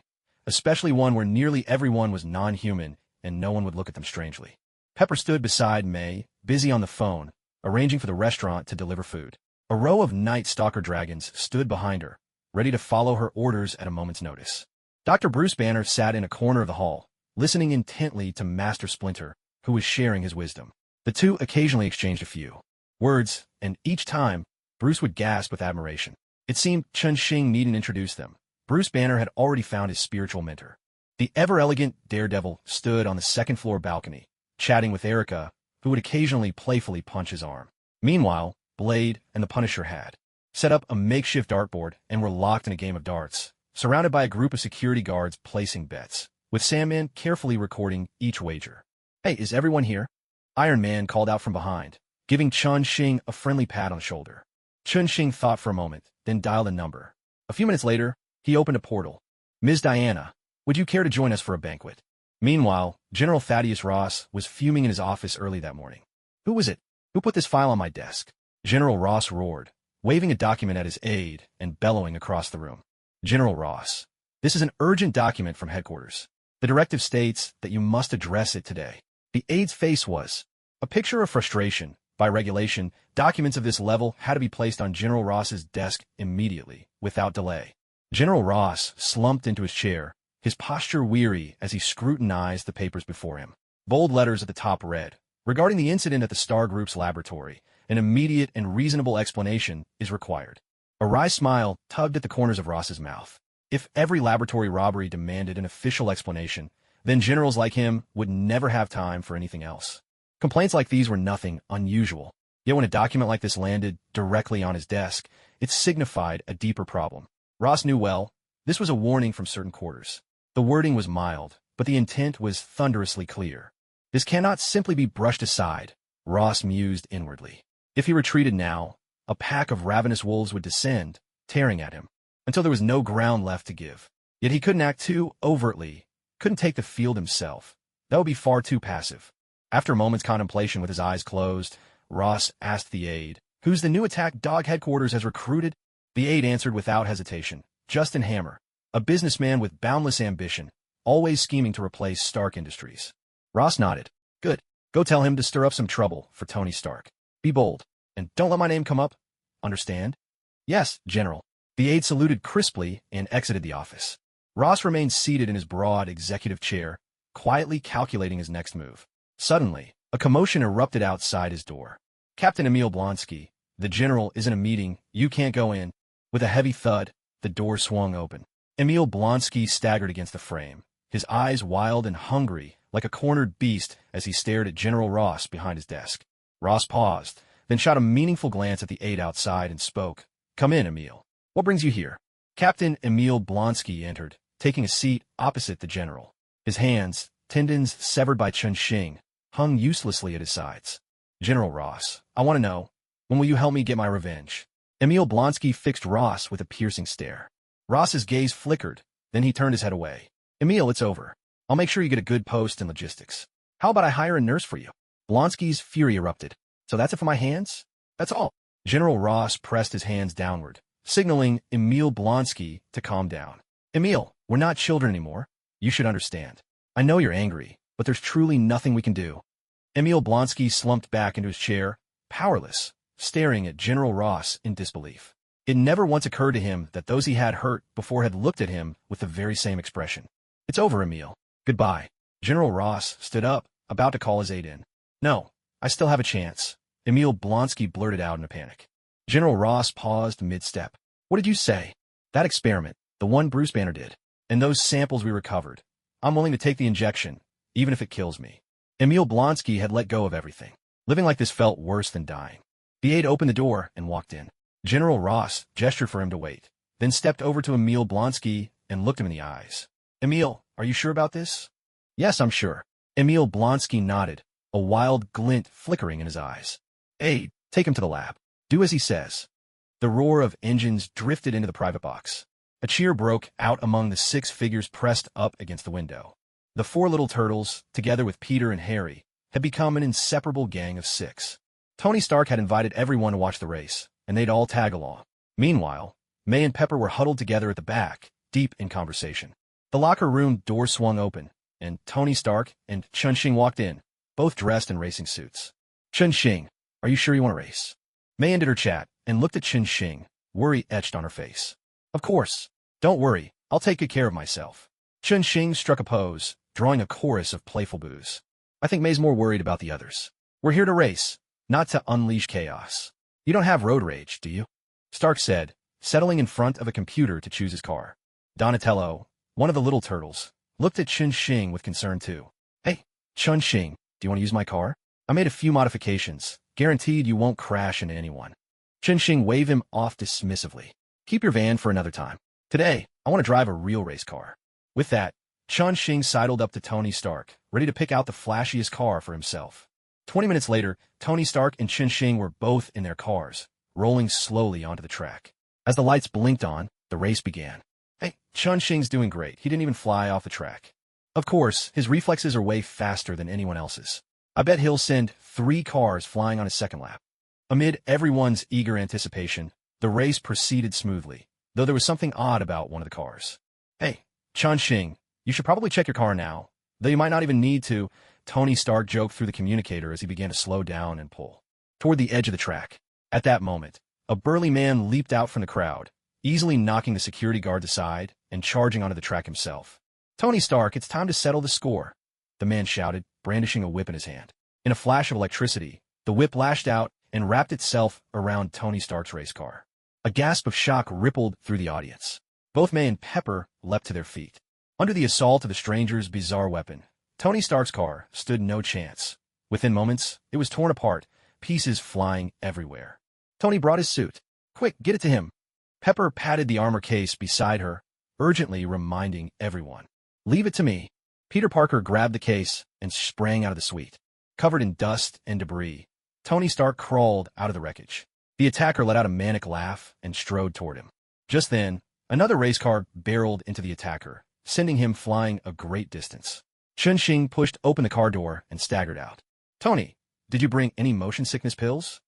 especially one where nearly everyone was non-human and no one would look at them strangely. Pepper stood beside May, busy on the phone, arranging for the restaurant to deliver food. A row of Night Stalker dragons stood behind her, ready to follow her orders at a moment's notice. Dr. Bruce Banner sat in a corner of the hall, listening intently to Master Splinter, who was sharing his wisdom. The two occasionally exchanged a few words, and each time, Bruce would gasp with admiration. It seemed Chunxing needn't introduce them. Bruce Banner had already found his spiritual mentor. The ever-elegant Daredevil stood on the second-floor balcony, chatting with Erica, who would occasionally playfully punch his arm. Meanwhile, Blade and the Punisher had set up a makeshift dartboard and were locked in a game of darts, surrounded by a group of security guards placing bets, with Sandman carefully recording each wager. "Hey, is everyone here?" Iron Man called out from behind, giving Chunxing a friendly pat on the shoulder. Chunxing thought for a moment, then dialed a number. A few minutes later, he opened a portal. "Ms. Diana, would you care to join us for a banquet?" Meanwhile, General Thaddeus Ross was fuming in his office early that morning. "Who was it? Who put this file on my desk?" General Ross roared, waving a document at his aide and bellowing across the room. "General Ross, this is an urgent document from headquarters. The directive states that you must address it today." The aide's face was a picture of frustration. By regulation, documents of this level had to be placed on General Ross's desk immediately, without delay. General Ross slumped into his chair, his posture weary as he scrutinized the papers before him. Bold letters at the top read, "Regarding the incident at the Star Group's laboratory, an immediate and reasonable explanation is required." A wry smile tugged at the corners of Ross's mouth. If every laboratory robbery demanded an official explanation, then generals like him would never have time for anything else. Complaints like these were nothing unusual. Yet when a document like this landed directly on his desk, it signified a deeper problem. Ross knew well, this was a warning from certain quarters. The wording was mild, but the intent was thunderously clear. This cannot simply be brushed aside, Ross mused inwardly. If he retreated now, a pack of ravenous wolves would descend, tearing at him, until there was no ground left to give. Yet he couldn't act too overtly, couldn't take the field himself. That would be far too passive. After a moment's contemplation with his eyes closed, Ross asked the aide, "Who's the new attack dog headquarters has recruited?" The aide answered without hesitation, "Justin Hammer, a businessman with boundless ambition, always scheming to replace Stark Industries." Ross nodded. "Good. Go tell him to stir up some trouble for Tony Stark. Be bold, and don't let my name come up. Understand?" "Yes, General." The aide saluted crisply and exited the office. Ross remained seated in his broad executive chair, quietly calculating his next move. Suddenly, a commotion erupted outside his door. Captain Emil Blonsky, The general is in a meeting. You can't go in. With a heavy thud, the door swung open. Emil Blonsky staggered against the frame, his eyes wild and hungry, like a cornered beast as he stared at General Ross behind his desk. Ross paused, then shot a meaningful glance at the aide outside and spoke. Come in, Emil. What brings you here? Captain Emil Blonsky entered, taking a seat opposite the general. His hands, tendons severed by Chun-Shing, hung uselessly at his sides. General Ross, I want to know, when will you help me get my revenge? Emil Blonsky fixed Ross with a piercing stare. Ross's gaze flickered, then he turned his head away. Emil, it's over. I'll make sure you get a good post in logistics. How about I hire a nurse for you? Blonsky's fury erupted. So that's it for my hands? That's all. General Ross pressed his hands downward, signaling Emil Blonsky to calm down. Emil, we're not children anymore. You should understand. I know you're angry, but there's truly nothing we can do. Emil Blonsky slumped back into his chair, powerless, staring at General Ross in disbelief. It never once occurred to him that those he had hurt before had looked at him with the very same expression. It's over, Emil. Goodbye. General Ross stood up, about to call his aide in. No, I still have a chance, Emil Blonsky blurted out in a panic. General Ross paused mid-step. What did you say? That experiment, the one Bruce Banner did, and those samples we recovered. I'm willing to take the injection, even if it kills me. Emil Blonsky had let go of everything. Living like this felt worse than dying. The aide opened the door and walked in. General Ross gestured for him to wait, then stepped over to Emil Blonsky and looked him in the eyes. Emil, are you sure about this? Yes, I'm sure. Emil Blonsky nodded, a wild glint flickering in his eyes. Aide, take him to the lab. Do as he says. The roar of engines drifted into the private box. A cheer broke out among the 6 figures pressed up against the window. The 4 little turtles, together with Peter and Harry, had become an inseparable gang of 6. Tony Stark had invited everyone to watch the race, and they'd all tag along. Meanwhile, May and Pepper were huddled together at the back, deep in conversation. The locker room door swung open, and Tony Stark and Chun-Shing walked in, both dressed in racing suits. Chun-Shing, are you sure you want to race? May ended her chat and looked at Chun-Shing, worry etched on her face. Of course. Don't worry, I'll take good care of myself. Chun-Shing struck a pose, drawing a chorus of playful boos. I think May's more worried about the others. We're here to race, not to unleash chaos. You don't have road rage, do you? Stark said, settling in front of a computer to choose his car. Donatello, one of the little turtles, looked at Chun-Shing with concern too. Hey, Chun-Shing, do you want to use my car? I made a few modifications, guaranteed you won't crash into anyone. Chun-Shing waved him off dismissively. Keep your van for another time. Today, I want to drive a real race car. With that, Chun-Shing sidled up to Tony Stark, ready to pick out the flashiest car for himself. 20 minutes later, Tony Stark and Chun-Shing were both in their cars, rolling slowly onto the track. As the lights blinked on, the race began. Hey, Chun-Shing's doing great. He didn't even fly off the track. Of course, his reflexes are way faster than anyone else's. I bet he'll send 3 cars flying on his second lap. Amid everyone's eager anticipation, the race proceeded smoothly, though there was something odd about one of the cars. Hey, Chun-Shing, you should probably check your car now, though you might not even need to, Tony Stark joked through the communicator as he began to slow down and pull toward the edge of the track. At that moment, a burly man leaped out from the crowd, easily knocking the security guards aside and charging onto the track himself. Tony Stark, it's time to settle the score, the man shouted, brandishing a whip in his hand. In a flash of electricity, the whip lashed out and wrapped itself around Tony Stark's race car. A gasp of shock rippled through the audience. Both May and Pepper leapt to their feet. Under the assault of the stranger's bizarre weapon, Tony Stark's car stood no chance. Within moments, it was torn apart, pieces flying everywhere. Tony brought his suit. Quick, get it to him. Pepper patted the armor case beside her, urgently reminding everyone. Leave it to me. Peter Parker grabbed the case and sprang out of the suite. Covered in dust and debris, Tony Stark crawled out of the wreckage. The attacker let out a manic laugh and strode toward him. Just then, another race car barreled into the attacker, sending him flying a great distance. Chun-Shing pushed open the car door and staggered out. Tony, did you bring any motion sickness pills?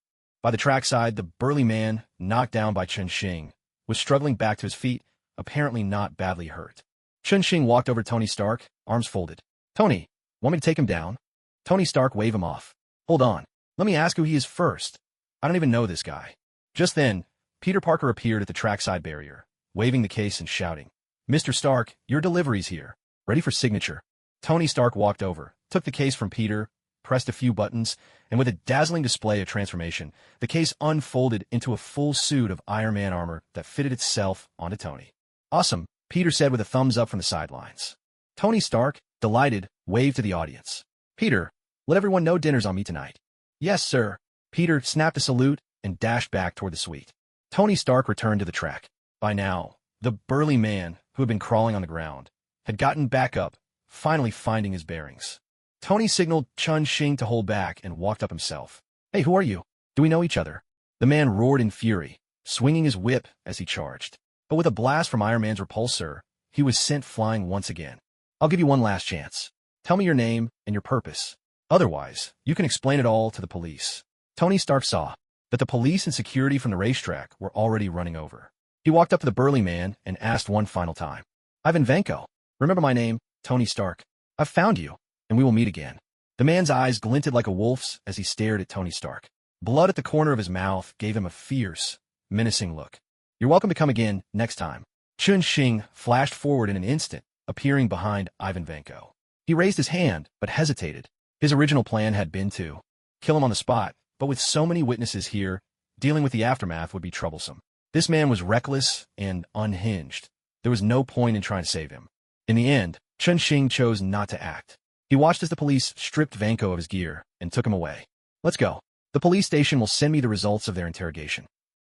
By the trackside, the burly man, knocked down by Chun-Shing, was struggling back to his feet, apparently not badly hurt. Chun-Shing walked over to Tony Stark, arms folded. Tony, want me to take him down? Tony Stark waved him off. Hold on. Let me ask who he is first. I don't even know this guy. Just then, Peter Parker appeared at the trackside barrier, waving the case and shouting, Mr. Stark, your delivery's here. Ready for signature. Tony Stark walked over, took the case from Peter, pressed a few buttons, and with a dazzling display of transformation, the case unfolded into a full suit of Iron Man armor that fitted itself onto Tony. "Awesome," Peter said with a thumbs up from the sidelines. Tony Stark, delighted, waved to the audience. "Peter, let everyone know dinner's on me tonight." "Yes, sir." Peter snapped a salute and dashed back toward the suite. Tony Stark returned to the track. By now, the burly man, who had been crawling on the ground, had gotten back up, finally finding his bearings. Tony signaled Chun-Shing to hold back and walked up himself. "Hey, who are you? Do we know each other?" The man roared in fury, swinging his whip as he charged. But with a blast from Iron Man's repulsor, he was sent flying once again. "I'll give you one last chance. Tell me your name and your purpose. Otherwise, you can explain it all to the police." Tony Stark saw that the police and security from the racetrack were already running over. He walked up to the burly man and asked one final time. "Ivan Vanko. Remember my name, Tony Stark. I've found you, and we will meet again." The man's eyes glinted like a wolf's as he stared at Tony Stark. Blood at the corner of his mouth gave him a fierce, menacing look. "You're welcome to come again next time." Chun-Shing flashed forward in an instant, appearing behind Ivan Vanko. He raised his hand, but hesitated. His original plan had been to kill him on the spot, but with so many witnesses here, dealing with the aftermath would be troublesome. This man was reckless and unhinged. There was no point in trying to save him. In the end, Chun-Shing chose not to act. He watched as the police stripped Vanko of his gear and took him away. "Let's go. The police station will send me the results of their interrogation."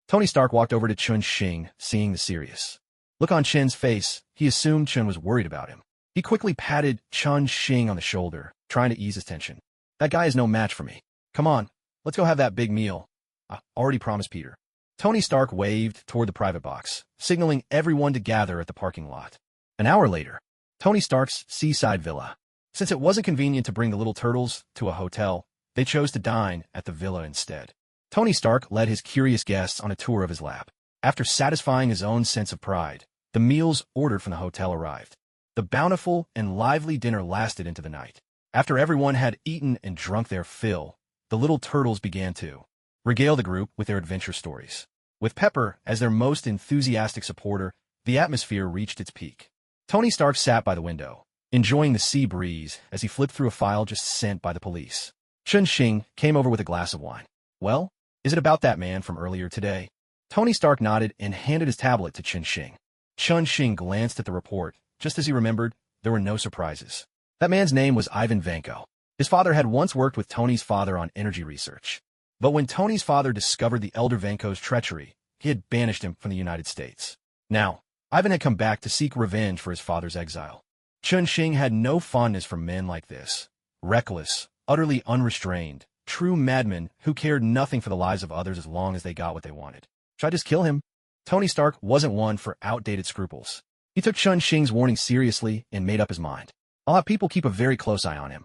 Tony Stark walked over to Chun-Shing, seeing the serious look on Chen's face. He assumed Chen was worried about him. He quickly patted Chun-Shing on the shoulder, trying to ease his tension. "That guy is no match for me. Come on, let's go have that big meal. I already promised Peter." Tony Stark waved toward the private box, signaling everyone to gather at the parking lot. An hour later, Tony Stark's seaside villa. Since it wasn't convenient to bring the little turtles to a hotel, they chose to dine at the villa instead. Tony Stark led his curious guests on a tour of his lab. After satisfying his own sense of pride, the meals ordered from the hotel arrived. The bountiful and lively dinner lasted into the night. After everyone had eaten and drunk their fill, the little turtles began to regale the group with their adventure stories. With Pepper as their most enthusiastic supporter, the atmosphere reached its peak. Tony Stark sat by the window, enjoying the sea breeze as he flipped through a file just sent by the police. Chun-Shing came over with a glass of wine. "Well, is it about that man from earlier today?" Tony Stark nodded and handed his tablet to Chun-Shing. Chun-Shing glanced at the report. Just as he remembered, there were no surprises. That man's name was Ivan Vanko. His father had once worked with Tony's father on energy research. But when Tony's father discovered the elder Vanko's treachery, he had banished him from the United States. Now, Ivan had come back to seek revenge for his father's exile. Chun-Shing had no fondness for men like this. Reckless, utterly unrestrained, true madmen who cared nothing for the lives of others as long as they got what they wanted. Should I just kill him? Tony Stark wasn't one for outdated scruples. He took Chun-Shing's warning seriously and made up his mind. "I'll have people keep a very close eye on him."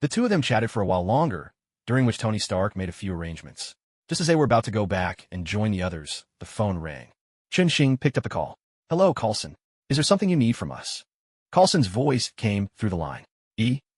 The two of them chatted for a while longer, during which Tony Stark made a few arrangements. Just as they were about to go back and join the others, the phone rang. Chun-Shing picked up the call. "Hello, Coulson. Is there something you need from us?" Coulson's voice came through the line.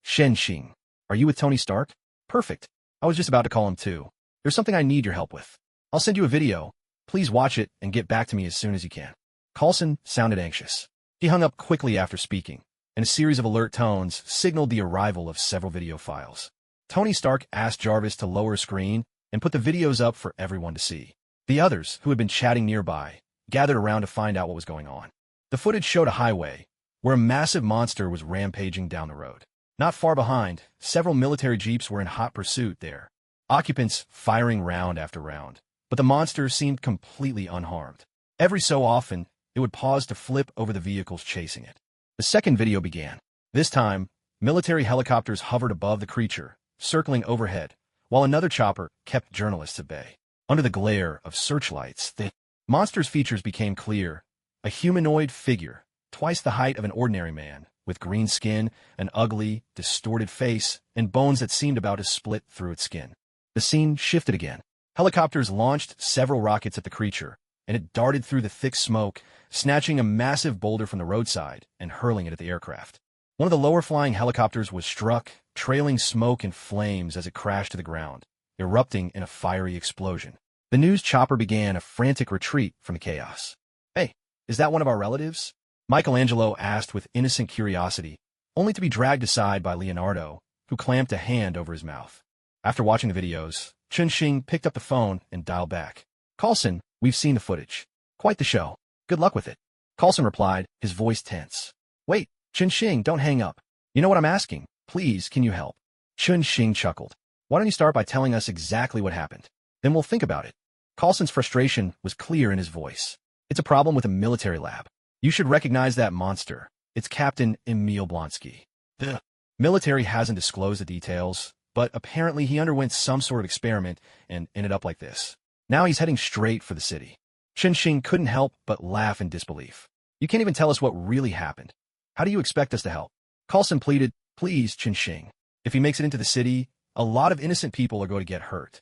Chun-Shing. Are you with Tony Stark? Perfect. I was just about to call him too. There's something I need your help with. I'll send you a video. Please watch it and get back to me as soon as you can. Coulson sounded anxious. He hung up quickly after speaking, and a series of alert tones signaled the arrival of several video files. Tony Stark asked Jarvis to lower a screen and put the videos up for everyone to see. The others, who had been chatting nearby, gathered around to find out what was going on. The footage showed a highway, where a massive monster was rampaging down the road. Not far behind, several military jeeps were in hot pursuit there, occupants firing round after round. But the monster seemed completely unharmed. Every so often, it would pause to flip over the vehicles chasing it. The second video began. This time, military helicopters hovered above the creature, circling overhead, while another chopper kept journalists at bay. Under the glare of searchlights, the monster's features became clear. A humanoid figure, twice the height of an ordinary man, with green skin, an ugly, distorted face, and bones that seemed about to split through its skin. The scene shifted again. Helicopters launched several rockets at the creature, and it darted through the thick smoke, snatching a massive boulder from the roadside and hurling it at the aircraft. One of the lower-flying helicopters was struck, trailing smoke and flames as it crashed to the ground, erupting in a fiery explosion. The news chopper began a frantic retreat from the chaos. "Hey, is that one of our relatives?" Michelangelo asked with innocent curiosity, only to be dragged aside by Leonardo, who clamped a hand over his mouth. After watching the videos, Chun-Shing picked up the phone and dialed back. "Carlson, we've seen the footage. Quite the show. Good luck with it." Carlson replied, his voice tense. "Wait, Chun-Shing, don't hang up. You know what I'm asking. Please, can you help?" Chun-Shing chuckled. "Why don't you start by telling us exactly what happened? Then we'll think about it." Carlson's frustration was clear in his voice. "It's a problem with a military lab. You should recognize that monster. It's Captain Emil Blonsky. The military hasn't disclosed the details, but apparently he underwent some sort of experiment and ended up like this. Now he's heading straight for the city." Chun-Shing couldn't help but laugh in disbelief. "You can't even tell us what really happened. How do you expect us to help?" Carlson pleaded, "Please, Chun-Shing. If he makes it into the city, a lot of innocent people are going to get hurt."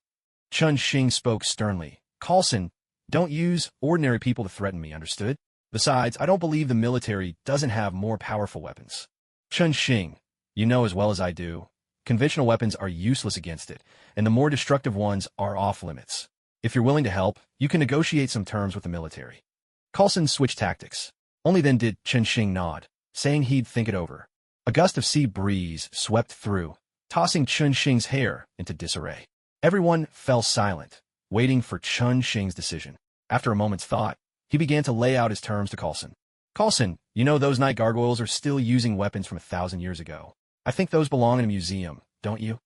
Chun-Shing spoke sternly. "Carlson, don't use ordinary people to threaten me, understood? Besides, I don't believe the military doesn't have more powerful weapons." "Chun-Shing, you know as well as I do, conventional weapons are useless against it, and the more destructive ones are off limits. If you're willing to help, you can negotiate some terms with the military." Carlson switched tactics. Only then did Chun-Shing nod, saying he'd think it over. A gust of sea breeze swept through, tossing Chun-Shing's hair into disarray. Everyone fell silent, waiting for Chun-Shing's decision. After a moment's thought, he began to lay out his terms to Carlson. "Carlson, you know those night gargoyles are still using weapons from 1,000 years ago. I think those belong in a museum, don't you?"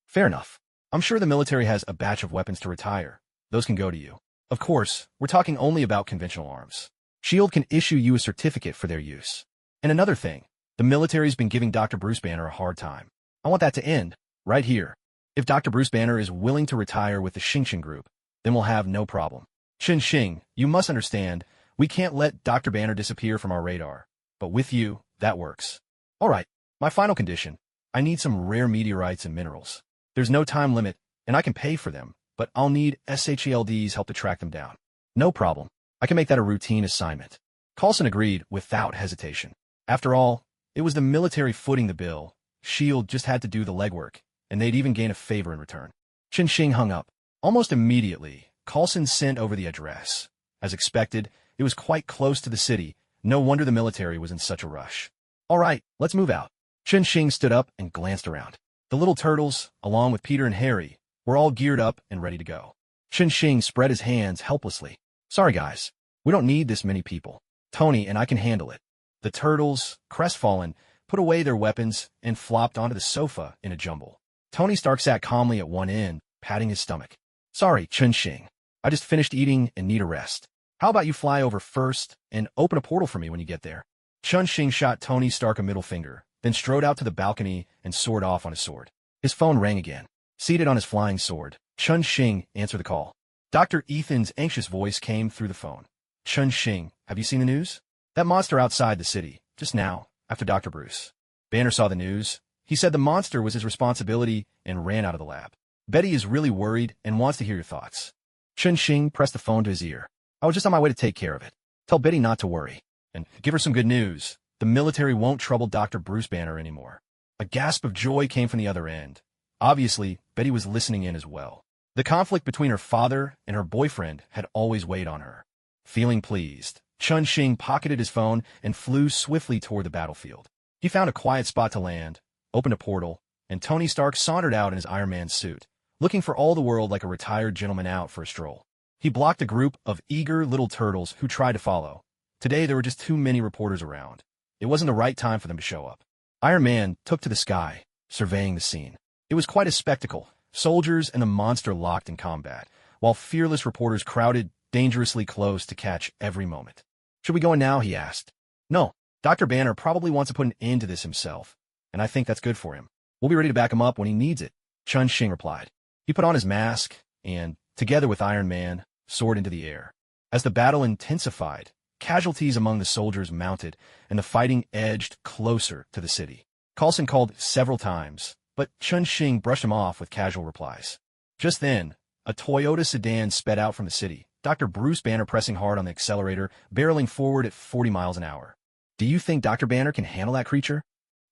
"Fair enough. I'm sure the military has a batch of weapons to retire. Those can go to you. Of course, we're talking only about conventional arms. SHIELD can issue you a certificate for their use. And another thing, the military's been giving Dr. Bruce Banner a hard time. I want that to end, right here. If Dr. Bruce Banner is willing to retire with the Xingqiang group, then we'll have no problem. Chun-Shing, you must understand, we can't let Dr. Banner disappear from our radar. But with you, that works. All right, my final condition. I need some rare meteorites and minerals. There's no time limit, and I can pay for them, but I'll need SHELD's help to track them down." "No problem. I can make that a routine assignment." Carlson agreed without hesitation. After all, it was the military footing the bill. SHIELD just had to do the legwork, and they'd even gain a favor in return. Chun-Shing hung up. Almost immediately, Carlson sent over the address. As expected, it was quite close to the city. No wonder the military was in such a rush. "All right, let's move out." Chun-Shing stood up and glanced around. The little turtles, along with Peter and Harry, were all geared up and ready to go. Chun-Shing spread his hands helplessly. "Sorry, guys. We don't need this many people. Tony and I can handle it." The turtles, crestfallen, put away their weapons and flopped onto the sofa in a jumble. Tony Stark sat calmly at one end, patting his stomach. "Sorry, Chun-Shing. I just finished eating and need a rest. How about you fly over first and open a portal for me when you get there?" Chun-Shing shot Tony Stark a middle finger, then strode out to the balcony and soared off on his sword. His phone rang again. Seated on his flying sword, Chun-Shing answered the call. Dr. Ethan's anxious voice came through the phone. "Chun-Shing, have you seen the news? That monster outside the city, just now, after Dr. Bruce." Banner saw the news. He said the monster was his responsibility and ran out of the lab. "Betty is really worried and wants to hear your thoughts." Chun-Shing pressed the phone to his ear. "I was just on my way to take care of it. Tell Betty not to worry. And give her some good news. The military won't trouble Dr. Bruce Banner anymore." A gasp of joy came from the other end. Obviously, Betty was listening in as well. The conflict between her father and her boyfriend had always weighed on her. Feeling pleased, Chun-Shing pocketed his phone and flew swiftly toward the battlefield. He found a quiet spot to land, opened a portal, and Tony Stark sauntered out in his Iron Man suit, looking for all the world like a retired gentleman out for a stroll. He blocked a group of eager little turtles who tried to follow. Today there were just too many reporters around. It wasn't the right time for them to show up. Iron Man took to the sky, surveying the scene. It was quite a spectacle. Soldiers and the monster locked in combat, while fearless reporters crowded dangerously close to catch every moment. "Should we go in now?" he asked. "No. Dr. Banner probably wants to put an end to this himself, and I think that's good for him. We'll be ready to back him up when he needs it," Chun-Shing replied. He put on his mask and, together with Iron Man, soared into the air. As the battle intensified, casualties among the soldiers mounted, and the fighting edged closer to the city. Carlson called several times, but Chun-Shing brushed him off with casual replies. Just then, a Toyota sedan sped out from the city, Dr. Bruce Banner pressing hard on the accelerator, barreling forward at 40 miles an hour. "Do you think Dr. Banner can handle that creature?"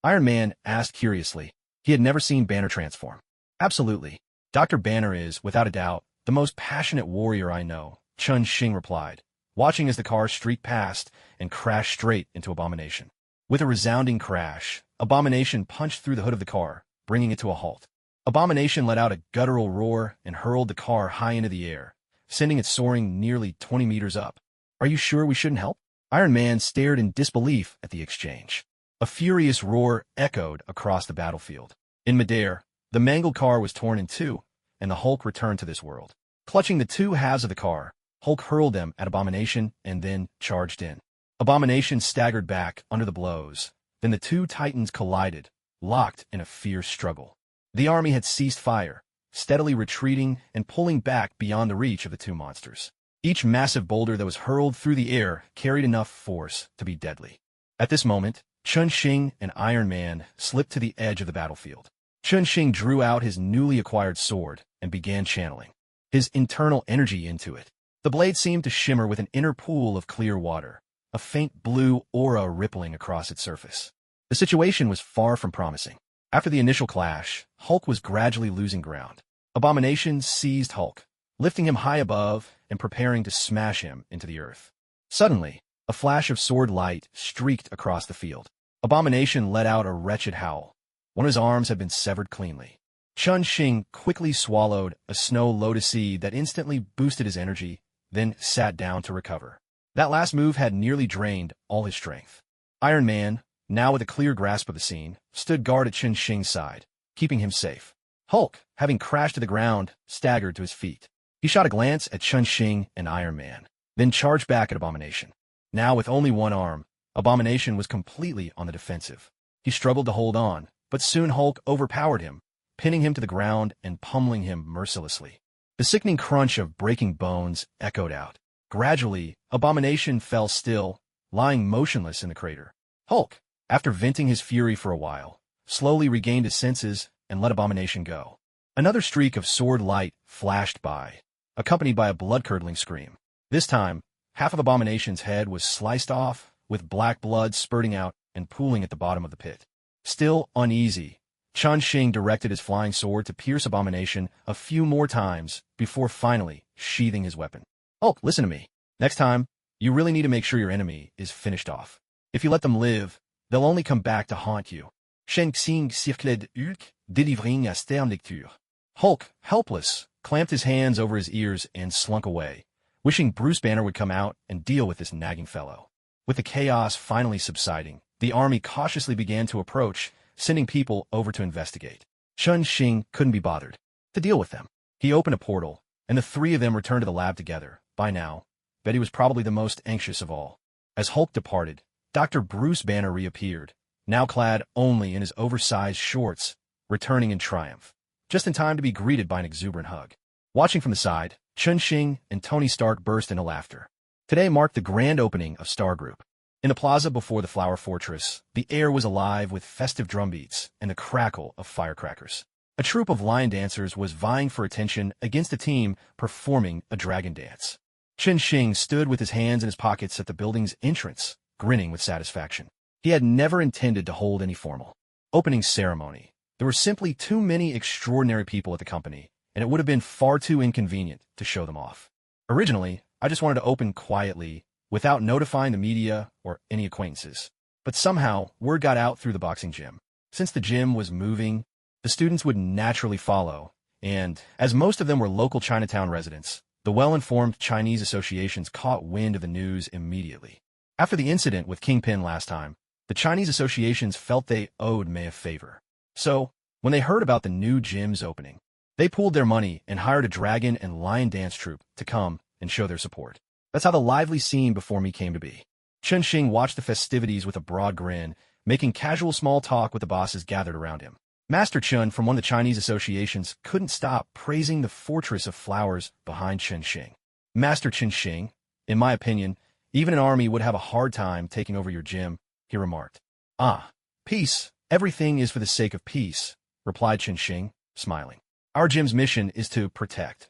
Iron Man asked curiously. He had never seen Banner transform. "Absolutely. Dr. Banner is, without a doubt, the most passionate warrior I know," Chun-Shing replied, watching as the car streaked past and crashed straight into Abomination. With a resounding crash, Abomination punched through the hood of the car, bringing it to a halt. Abomination let out a guttural roar and hurled the car high into the air, sending it soaring nearly 20 meters up. Are you sure we shouldn't help? Iron Man stared in disbelief at the exchange. A furious roar echoed across the battlefield. In midair, the mangled car was torn in two, and the Hulk returned to this world. Clutching the two halves of the car, Hulk hurled them at Abomination and then charged in. Abomination staggered back under the blows. Then the two titans collided, locked in a fierce struggle. The army had ceased fire, steadily retreating and pulling back beyond the reach of the two monsters. Each massive boulder that was hurled through the air carried enough force to be deadly. At this moment, Chun-Shing and Iron Man slipped to the edge of the battlefield. Chun-Shing drew out his newly acquired sword and began channeling his internal energy into it. The blade seemed to shimmer with an inner pool of clear water, a faint blue aura rippling across its surface. The situation was far from promising. After the initial clash, Hulk was gradually losing ground. Abomination seized Hulk, lifting him high above and preparing to smash him into the earth. Suddenly, a flash of sword light streaked across the field. Abomination let out a wretched howl. One of his arms had been severed cleanly. Chun-Shing quickly swallowed a snow lotus seed that instantly boosted his energy, then sat down to recover. That last move had nearly drained all his strength. Iron Man, now with a clear grasp of the scene, stood guard at Chun-Shing's side, keeping him safe. Hulk, having crashed to the ground, staggered to his feet. He shot a glance at Chun-Shing and Iron Man, then charged back at Abomination. Now with only one arm, Abomination was completely on the defensive. He struggled to hold on, but soon Hulk overpowered him, pinning him to the ground and pummeling him mercilessly. The sickening crunch of breaking bones echoed out. Gradually, Abomination fell still, lying motionless in the crater. Hulk, after venting his fury for a while, slowly regained his senses and let Abomination go. Another streak of sword light flashed by, accompanied by a blood-curdling scream. This time, half of Abomination's head was sliced off, with black blood spurting out and pooling at the bottom of the pit. Still uneasy, Chun-Shing directed his flying sword to pierce Abomination a few more times before finally sheathing his weapon. Hulk, listen to me. Next time, you really need to make sure your enemy is finished off. If you let them live, they'll only come back to haunt you. Shen-Xing circled Hulk, delivering a stern lecture. Hulk, helpless, clamped his hands over his ears and slunk away, wishing Bruce Banner would come out and deal with this nagging fellow. With the chaos finally subsiding, the army cautiously began to approach, sending people over to investigate. Chun-Shing couldn't be bothered to deal with them. He opened a portal, and the three of them returned to the lab together. By now, Betty was probably the most anxious of all. As Hulk departed, Dr. Bruce Banner reappeared, now clad only in his oversized shorts, returning in triumph, just in time to be greeted by an exuberant hug. Watching from the side, Chun-Shing and Tony Stark burst into laughter. Today marked the grand opening of Star Group. In the plaza before the Flower Fortress, the air was alive with festive drumbeats and the crackle of firecrackers. A troupe of lion dancers was vying for attention against a team performing a dragon dance. Chun-Shing stood with his hands in his pockets at the building's entrance, grinning with satisfaction. He had never intended to hold any formal opening ceremony. There were simply too many extraordinary people at the company, and it would have been far too inconvenient to show them off. Originally, I just wanted to open quietly, without notifying the media or any acquaintances. But somehow, word got out through the boxing gym. Since the gym was moving, the students would naturally follow, and, as most of them were local Chinatown residents, the well-informed Chinese associations caught wind of the news immediately. After the incident with Kingpin last time, the Chinese associations felt they owed May a favor. So, when they heard about the new gym's opening, they pooled their money and hired a dragon and lion dance troupe to come and show their support. That's how the lively scene before me came to be. Chun-Shing watched the festivities with a broad grin, making casual small talk with the bosses gathered around him. Master Chun from one of the Chinese associations couldn't stop praising the fortress of flowers behind Chun-Shing. Master Chun-Shing, in my opinion, even an army would have a hard time taking over your gym, he remarked. Ah, peace. Everything is for the sake of peace, replied Chun-Shing, smiling. Our gym's mission is to protect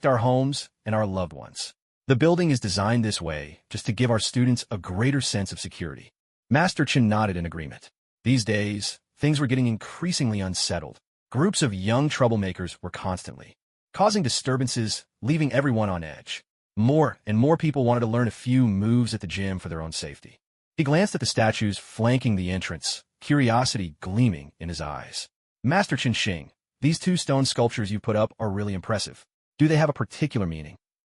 our homes and our loved ones. The building is designed this way just to give our students a greater sense of security. Master Chun nodded in agreement. These days, things were getting increasingly unsettled. Groups of young troublemakers were constantly causing disturbances, leaving everyone on edge. More and more people wanted to learn a few moves at the gym for their own safety. He glanced at the statues flanking the entrance, curiosity gleaming in his eyes. Master Chun-Shing, these two stone sculptures you put up are really impressive. Do they have a particular meaning?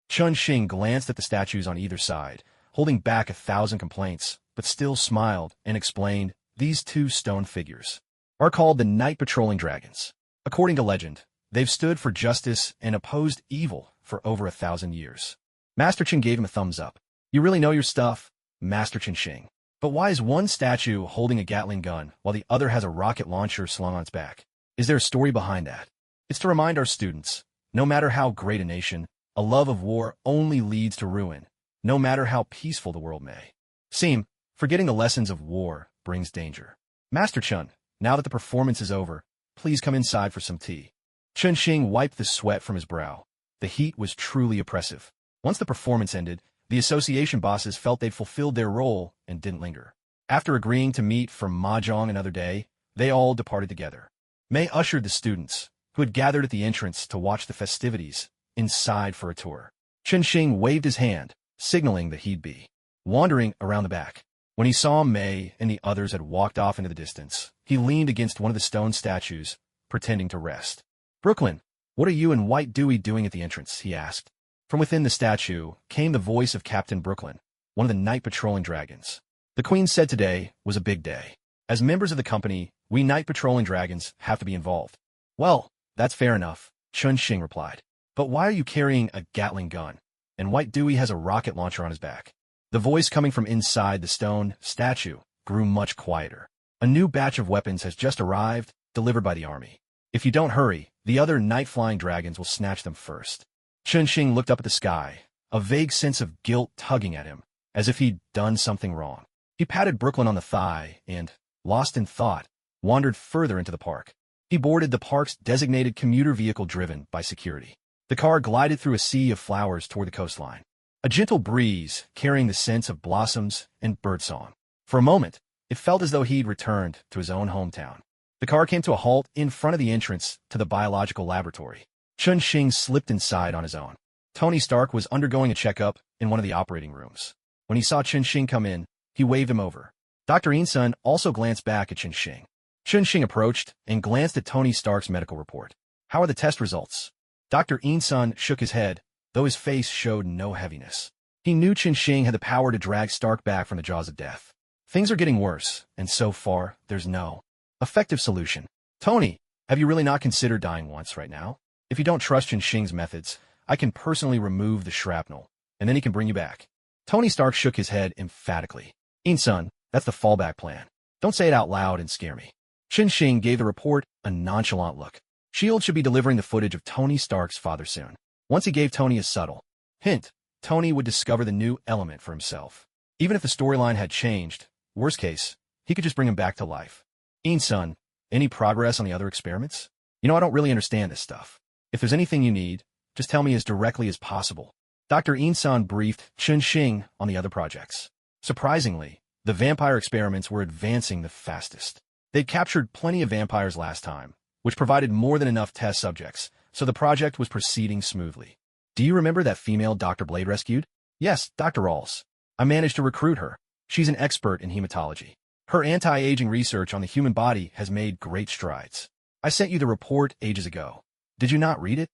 Chun-Shing glanced at the statues on either side, holding back 1,000 complaints, but still smiled and explained, these two stone figures are called the Night Patrolling Dragons. According to legend, they've stood for justice and opposed evil for over 1,000 years. Master Chen gave him a thumbs up. You really know your stuff, Master Chun-Shing. But why is one statue holding a Gatling gun while the other has a rocket launcher slung on its back? Is there a story behind that? It's to remind our students, no matter how great a nation, a love of war only leads to ruin, no matter how peaceful the world may seem. Forgetting the lessons of war brings danger. Master Chun, now that the performance is over, please come inside for some tea. Chun-Shing wiped the sweat from his brow. The heat was truly oppressive. Once the performance ended, the association bosses felt they'd fulfilled their role and didn't linger. After agreeing to meet for mahjong another day, they all departed together. May ushered the students, who had gathered at the entrance to watch the festivities, inside for a tour. Chun-Shing waved his hand, signaling that he'd be wandering around the back. When he saw May and the others had walked off into the distance, he leaned against one of the stone statues, pretending to rest. Brooklyn, what are you and White Dewey doing at the entrance? He asked. From within the statue came the voice of Captain Brooklyn, one of the Night Patrolling Dragons. The Queen said today was a big day. As members of the company, we Night Patrolling Dragons have to be involved. Well, that's fair enough, Chun-Shing replied. But why are you carrying a Gatling gun? And White Dewey has a rocket launcher on his back. The voice coming from inside the stone statue grew much quieter. A new batch of weapons has just arrived, delivered by the army. If you don't hurry, the other night-flying dragons will snatch them first. Chun-Shing looked up at the sky, a vague sense of guilt tugging at him, as if he'd done something wrong. He patted Brooklyn on the thigh and, lost in thought, wandered further into the park. He boarded the park's designated commuter vehicle driven by security. The car glided through a sea of flowers toward the coastline. A gentle breeze carrying the scents of blossoms and birdsong. For a moment, it felt as though he'd returned to his own hometown. The car came to a halt in front of the entrance to the biological laboratory. Chun-Shing slipped inside on his own. Tony Stark was undergoing a checkup in one of the operating rooms. When he saw Chun-Shing come in, he waved him over. Dr. Insun also glanced back at Chun-Shing. Chun-Shing approached and glanced at Tony Stark's medical report. How are the test results? Dr. Insun shook his head, though his face showed no heaviness. He knew Chun-Shing had the power to drag Stark back from the jaws of death. Things are getting worse, and so far, there's no effective solution. Tony, have you really not considered dying once right now? If you don't trust Chun-Shing's methods, I can personally remove the shrapnel, and then he can bring you back. Tony Stark shook his head emphatically. Insun, that's the fallback plan. Don't say it out loud and scare me. Chun-Shing gave the report a nonchalant look. S.H.I.E.L.D. should be delivering the footage of Tony Stark's father soon. Once he gave Tony a subtle hint, Tony would discover the new element for himself. Even if the storyline had changed, worst case, he could just bring him back to life. Insun, any progress on the other experiments? You know, I don't really understand this stuff. If there's anything you need, just tell me as directly as possible. Dr. Insun briefed Chun-Shing on the other projects. Surprisingly, the vampire experiments were advancing the fastest. They'd captured plenty of vampires last time, which provided more than enough test subjects, so the project was proceeding smoothly. Do you remember that female Dr. Blade rescued? Yes, Dr. Rawls. I managed to recruit her. She's an expert in hematology. Her anti-aging research on the human body has made great strides. I sent you the report ages ago. Did you not read it?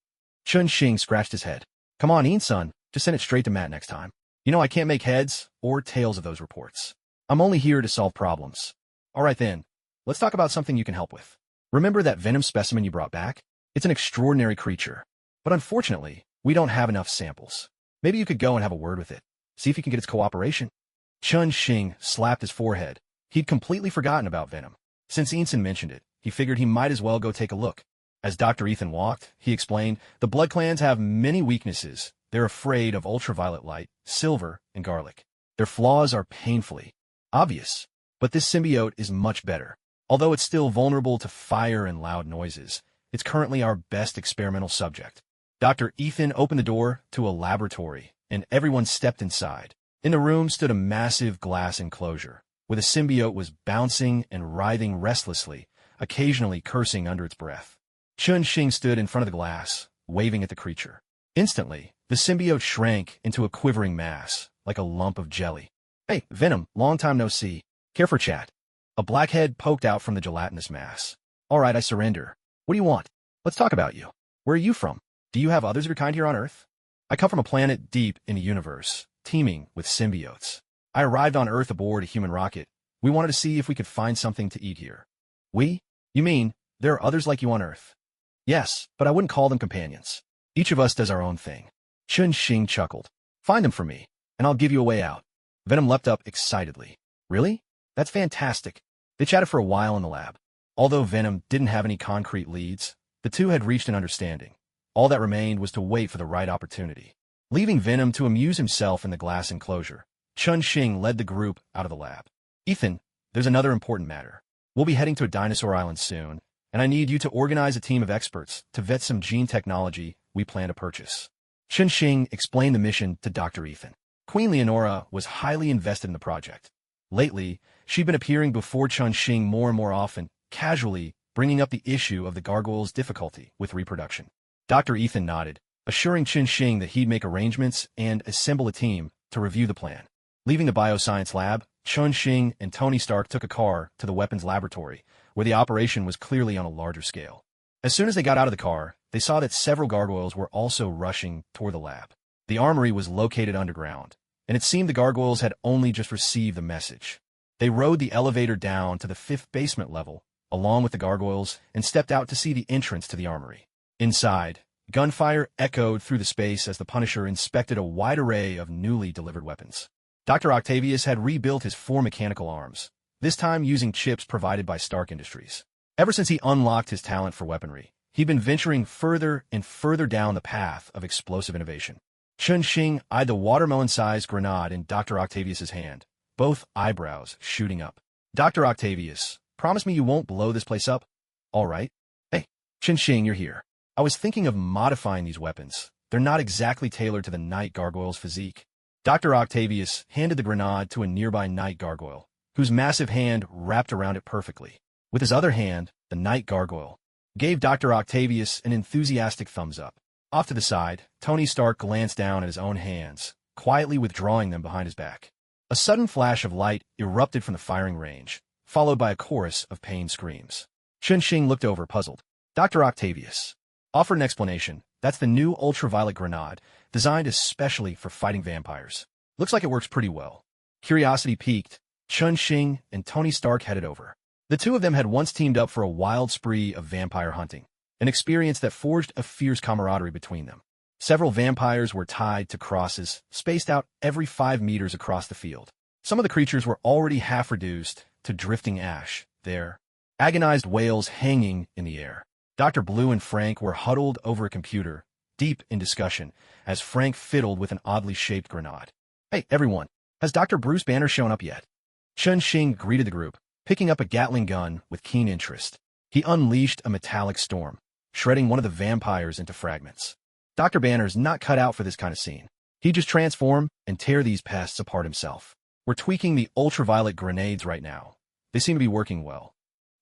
Chun-Shing scratched his head. Come on, Insun, just send it straight to Matt next time. You know I can't make heads or tails of those reports. I'm only here to solve problems. All right then, let's talk about something you can help with. Remember that venom specimen you brought back? It's an extraordinary creature. But unfortunately, we don't have enough samples. Maybe you could go and have a word with it. See if you can get its cooperation. Chun-Shing slapped his forehead. He'd completely forgotten about venom. Since Insun mentioned it, he figured he might as well go take a look. As Dr. Ethan walked, he explained, the blood clans have many weaknesses. They're afraid of ultraviolet light, silver, and garlic. Their flaws are painfully obvious. But this symbiote is much better. Although it's still vulnerable to fire and loud noises, it's currently our best experimental subject. Dr. Ethan opened the door to a laboratory, and everyone stepped inside. In the room stood a massive glass enclosure, where the symbiote was bouncing and writhing restlessly, occasionally cursing under its breath. Chun-Shing stood in front of the glass, waving at the creature. Instantly, the symbiote shrank into a quivering mass, like a lump of jelly. Hey, Venom, long time no see. Care for chat? A black head poked out from the gelatinous mass. All right, I surrender. What do you want? Let's talk about you. Where are you from? Do you have others of your kind here on Earth? I come from a planet deep in a universe, teeming with symbiotes. I arrived on Earth aboard a human rocket. We wanted to see if we could find something to eat here. We? You mean, there are others like you on Earth? Yes, but I wouldn't call them companions. Each of us does our own thing. Chun Xing chuckled. Find them for me, and I'll give you a way out. Venom leapt up excitedly. Really? That's fantastic. They chatted for a while in the lab. Although Venom didn't have any concrete leads, the two had reached an understanding. All that remained was to wait for the right opportunity. Leaving Venom to amuse himself in the glass enclosure, Chun Xing led the group out of the lab. Ethan, there's another important matter. We'll be heading to a dinosaur island soon, and I need you to organize a team of experts to vet some gene technology we plan to purchase. Chun Xing explained the mission to Dr. Ethan. Queen Leonora was highly invested in the project. Lately, she'd been appearing before Chun Xing more and more often, casually bringing up the issue of the gargoyle's difficulty with reproduction. Dr. Ethan nodded, assuring Chun Xing that he'd make arrangements and assemble a team to review the plan. Leaving the bioscience lab, Chun Xing and Tony Stark took a car to the weapons laboratory, where the operation was clearly on a larger scale. As soon as they got out of the car, they saw that several gargoyles were also rushing toward the lab. The armory was located underground, and it seemed the gargoyles had only just received the message. They rode the elevator down to the 5th basement level, along with the gargoyles, and stepped out to see the entrance to the armory. Inside, gunfire echoed through the space as the Punisher inspected a wide array of newly delivered weapons. Dr. Octavius had rebuilt his 4 mechanical arms, this time using chips provided by Stark Industries. Ever since he unlocked his talent for weaponry, he'd been venturing further and further down the path of explosive innovation. Chun Xing eyed the watermelon-sized grenade in Dr. Octavius's hand, both eyebrows shooting up. Dr. Octavius, promise me you won't blow this place up? All right. Hey, Chun Xing, you're here. I was thinking of modifying these weapons. They're not exactly tailored to the night gargoyle's physique. Dr. Octavius handed the grenade to a nearby night gargoyle, whose massive hand wrapped around it perfectly. With his other hand, the night gargoyle gave Dr. Octavius an enthusiastic thumbs up. Off to the side, Tony Stark glanced down at his own hands, quietly withdrawing them behind his back. A sudden flash of light erupted from the firing range, followed by a chorus of pained screams. Chun Xing looked over, puzzled. Dr. Octavius offered an explanation. That's the new ultraviolet grenade, designed especially for fighting vampires. Looks like it works pretty well. Curiosity piqued, Chun Xing and Tony Stark headed over. The two of them had once teamed up for a wild spree of vampire hunting, an experience that forged a fierce camaraderie between them. Several vampires were tied to crosses, spaced out every 5 meters across the field. Some of the creatures were already half reduced to drifting ash, their agonized wails hanging in the air. Dr. Blue and Frank were huddled over a computer, deep in discussion, as Frank fiddled with an oddly shaped grenade. Hey, everyone, has Dr. Bruce Banner shown up yet? Chun Xing greeted the group, picking up a Gatling gun with keen interest. He unleashed a metallic storm, shredding one of the vampires into fragments. Dr. Banner's not cut out for this kind of scene. He'd just transform and tear these pests apart himself. We're tweaking the ultraviolet grenades right now. They seem to be working well.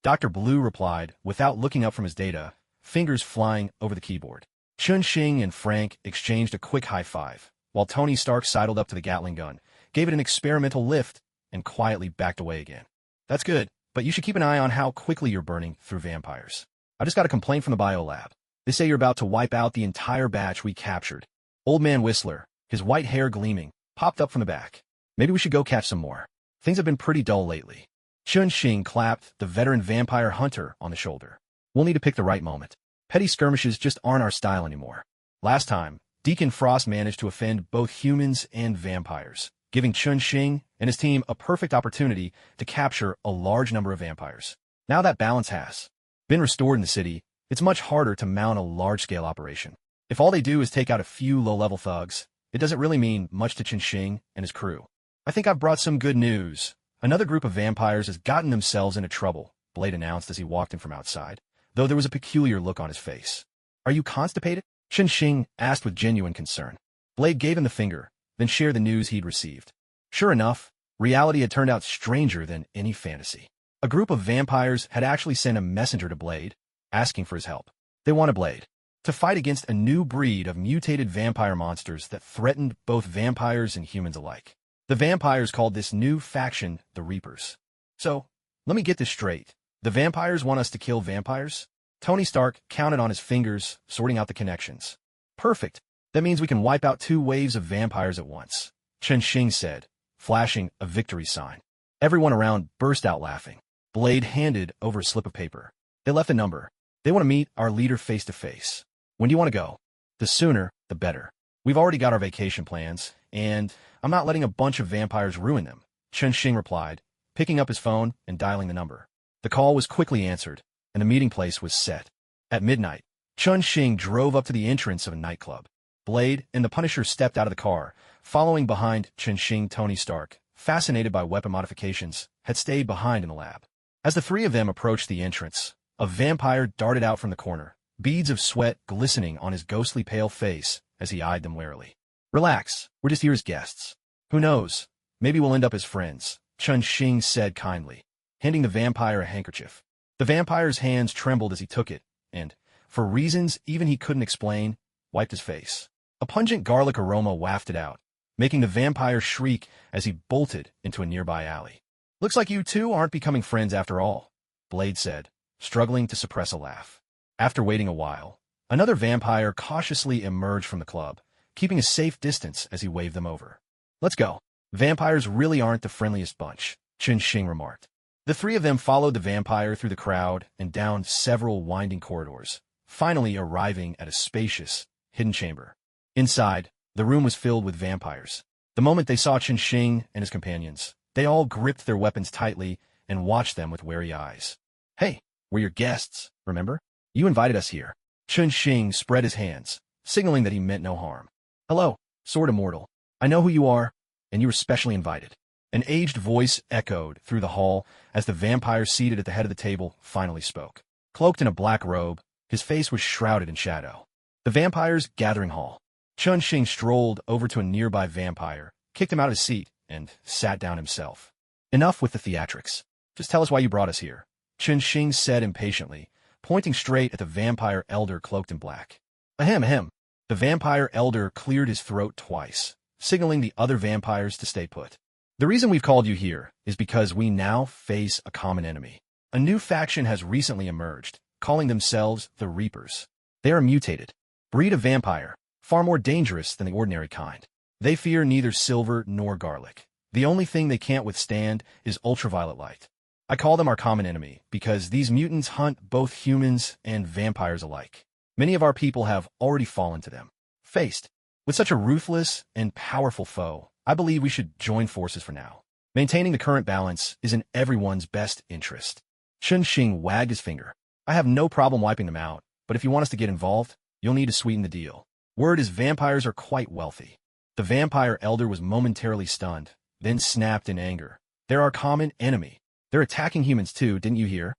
Dr. Blue replied, without looking up from his data, fingers flying over the keyboard. Chun Xing and Frank exchanged a quick high five, while Tony Stark sidled up to the Gatling gun, gave it an experimental lift, and quietly backed away again. That's good, but you should keep an eye on how quickly you're burning through vampires. I just got a complaint from the biolab. They say you're about to wipe out the entire batch we captured. Old Man Whistler, his white hair gleaming, popped up from the back. Maybe we should go catch some more. Things have been pretty dull lately. Chun Xing clapped the veteran vampire hunter on the shoulder. We'll need to pick the right moment. Petty skirmishes just aren't our style anymore. Last time, Deacon Frost managed to offend both humans and vampires, giving Chun Xing and his team a perfect opportunity to capture a large number of vampires. Now that balance has been restored in the city, it's much harder to mount a large-scale operation. If all they do is take out a few low-level thugs, it doesn't really mean much to Chun Xing and his crew. I think I've brought some good news. Another group of vampires has gotten themselves into trouble, Blade announced as he walked in from outside, though there was a peculiar look on his face. Are you constipated? Chun Xing asked with genuine concern. Blade gave him the finger, then shared the news he'd received. Sure enough, reality had turned out stranger than any fantasy. A group of vampires had actually sent a messenger to Blade, asking for his help. They wanted Blade to fight against a new breed of mutated vampire monsters that threatened both vampires and humans alike. The vampires called this new faction the Reapers. So, let me get this straight. The vampires want us to kill vampires? Tony Stark counted on his fingers, sorting out the connections. Perfect. That means we can wipe out 2 waves of vampires at once, Chen Xing said, flashing a victory sign. Everyone around burst out laughing. Blade handed over a slip of paper. They left a number. They want to meet our leader face to face. When do you want to go? The sooner, the better. We've already got our vacation plans, and I'm not letting a bunch of vampires ruin them, Chen Xing replied, picking up his phone and dialing the number. The call was quickly answered, and the meeting place was set. At midnight, Chen Xing drove up to the entrance of a nightclub. Blade and the Punisher stepped out of the car, following behind Chen Xing. Tony Stark, fascinated by weapon modifications, had stayed behind in the lab. As the 3 of them approached the entrance, a vampire darted out from the corner, beads of sweat glistening on his ghostly pale face as he eyed them warily. Relax, we're just here as guests. Who knows, maybe we'll end up as friends, Chen Xing said kindly, handing the vampire a handkerchief. The vampire's hands trembled as he took it, and, for reasons even he couldn't explain, wiped his face. A pungent garlic aroma wafted out, making the vampire shriek as he bolted into a nearby alley. Looks like you two aren't becoming friends after all, Blade said, struggling to suppress a laugh. After waiting a while, another vampire cautiously emerged from the club, keeping a safe distance as he waved them over. Let's go. Vampires really aren't the friendliest bunch, Chen Xing remarked. The 3 of them followed the vampire through the crowd and down several winding corridors, finally arriving at a spacious, hidden chamber. Inside, the room was filled with vampires. The moment they saw Chen Xing and his companions, they all gripped their weapons tightly and watched them with wary eyes. Hey, we're your guests, remember? You invited us here. Chen Xing spread his hands, signaling that he meant no harm. Hello, Sword Immortal. I know who you are, and you were specially invited. An aged voice echoed through the hall as the vampire seated at the head of the table finally spoke. Cloaked in a black robe, his face was shrouded in shadow. The vampire's gathering hall. Chen Xing strolled over to a nearby vampire, kicked him out of his seat, and sat down himself. Enough with the theatrics. Just tell us why you brought us here, Chen Xing said impatiently, pointing straight at the vampire elder cloaked in black. Ahem, ahem. The vampire elder cleared his throat twice, signaling the other vampires to stay put. The reason we've called you here is because we now face a common enemy. A new faction has recently emerged, calling themselves the Reapers. They are a mutated breed of vampire, far more dangerous than the ordinary kind. They fear neither silver nor garlic. The only thing they can't withstand is ultraviolet light. I call them our common enemy because these mutants hunt both humans and vampires alike. Many of our people have already fallen to them. Faced with such a ruthless and powerful foe, I believe we should join forces for now. Maintaining the current balance is in everyone's best interest. Chen Xing wagged his finger. I have no problem wiping them out, but if you want us to get involved, you'll need to sweeten the deal. Word is vampires are quite wealthy. The vampire elder was momentarily stunned, then snapped in anger. They're our common enemy. They're attacking humans too, didn't you hear?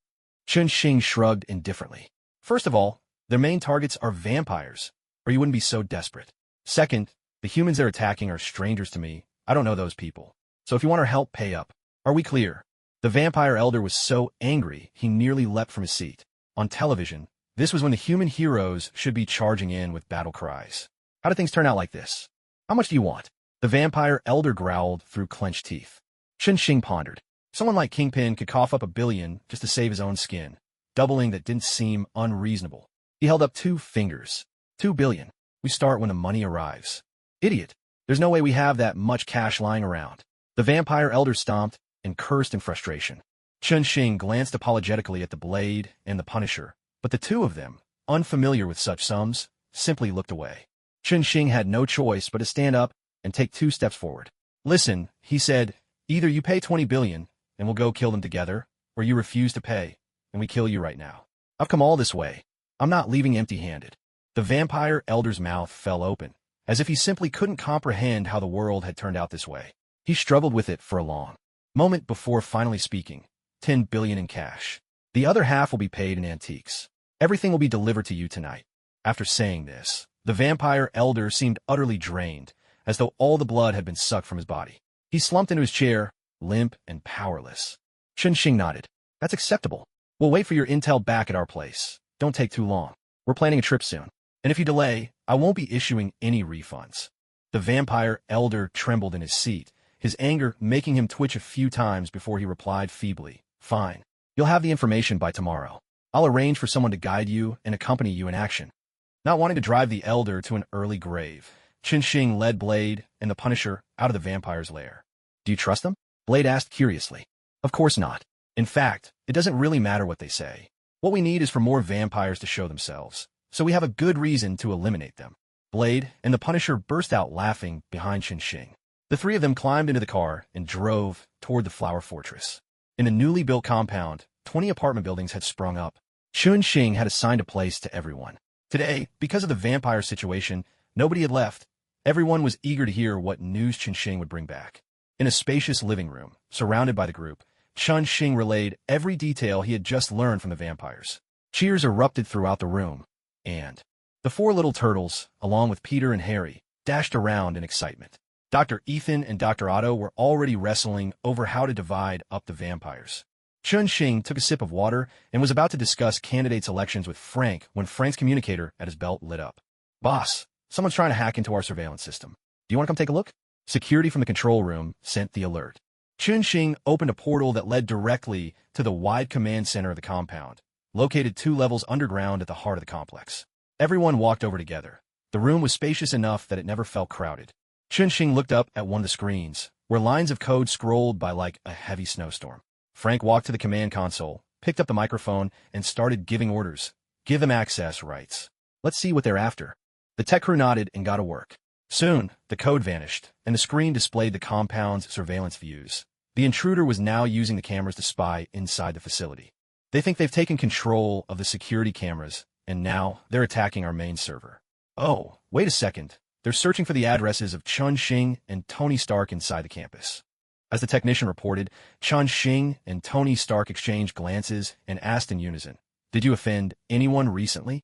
Chen Xing shrugged indifferently. First of all, their main targets are vampires, or you wouldn't be so desperate. Second, the humans they're attacking are strangers to me. I don't know those people. So if you want our help, pay up. Are we clear? The vampire elder was so angry he nearly leapt from his seat. On television, this was when the human heroes should be charging in with battle cries. How do things turn out like this? How much do you want? The vampire elder growled through clenched teeth. Chen Xing pondered. Someone like Kingpin could cough up $1 billion just to save his own skin. Doubling that didn't seem unreasonable. He held up 2 fingers. $2 billion. We start when the money arrives. Idiot. There's no way we have that much cash lying around. The vampire elder stomped and cursed in frustration. Chen Xing glanced apologetically at the Blade and the Punisher, but the 2 of them, unfamiliar with such sums, simply looked away. Chen Xing had no choice but to stand up and take 2 steps forward. Listen, he said, either you pay $20 billion and we'll go kill them together, or you refuse to pay and we kill you right now. I've come all this way. I'm not leaving empty-handed. The vampire elder's mouth fell open, as if he simply couldn't comprehend how the world had turned out this way. He struggled with it for a long moment before finally speaking. $10 billion in cash. The other half will be paid in antiques. Everything will be delivered to you tonight. After saying this, the vampire elder seemed utterly drained, as though all the blood had been sucked from his body. He slumped into his chair, limp and powerless. Chen Xing nodded. That's acceptable. We'll wait for your intel back at our place. Don't take too long. We're planning a trip soon. And if you delay, I won't be issuing any refunds. The vampire elder trembled in his seat, his anger making him twitch a few times before he replied feebly, Fine. You'll have the information by tomorrow. I'll arrange for someone to guide you and accompany you in action. Not wanting to drive the elder to an early grave, Qin led Blade and the Punisher out of the vampire's lair. Do you trust them? Blade asked curiously. Of course not. In fact, it doesn't really matter what they say. What we need is for more vampires to show themselves, so we have a good reason to eliminate them. Blade and the Punisher burst out laughing behind Qin. The three of them climbed into the car and drove toward the Flower Fortress. In the newly built compound, 20 apartment buildings had sprung up. Qin had assigned a place to everyone. Today, because of the vampire situation, nobody had left. Everyone was eager to hear what news Qin would bring back. In a spacious living room, surrounded by the group, Qin relayed every detail he had just learned from the vampires. Cheers erupted throughout the room, and the four little turtles, along with Peter and Harry, dashed around in excitement. Dr. Ethan and Dr. Otto were already wrestling over how to divide up the vampires. Qin took a sip of water and was about to discuss candidate selections with Frank when Frank's communicator at his belt lit up. Boss, someone's trying to hack into our surveillance system. Do you want to come take a look? Security from the control room sent the alert. Qin opened a portal that led directly to the wide command center of the compound, located 2 levels underground at the heart of the complex. Everyone walked over together. The room was spacious enough that it never felt crowded. Qin looked up at one of the screens, where lines of code scrolled by like a heavy snowstorm. Frank walked to the command console, picked up the microphone, and started giving orders. Give them access rights. Let's see what they're after. The tech crew nodded and got to work. Soon, the code vanished, and the screen displayed the compound's surveillance views. The intruder was now using the cameras to spy inside the facility. They think they've taken control of the security cameras, and now they're attacking our main server. Oh, wait a second. They're searching for the addresses of Qin and Tony Stark inside the campus. As the technician reported, Qin and Tony Stark exchanged glances and asked in unison, "Did you offend anyone recently?"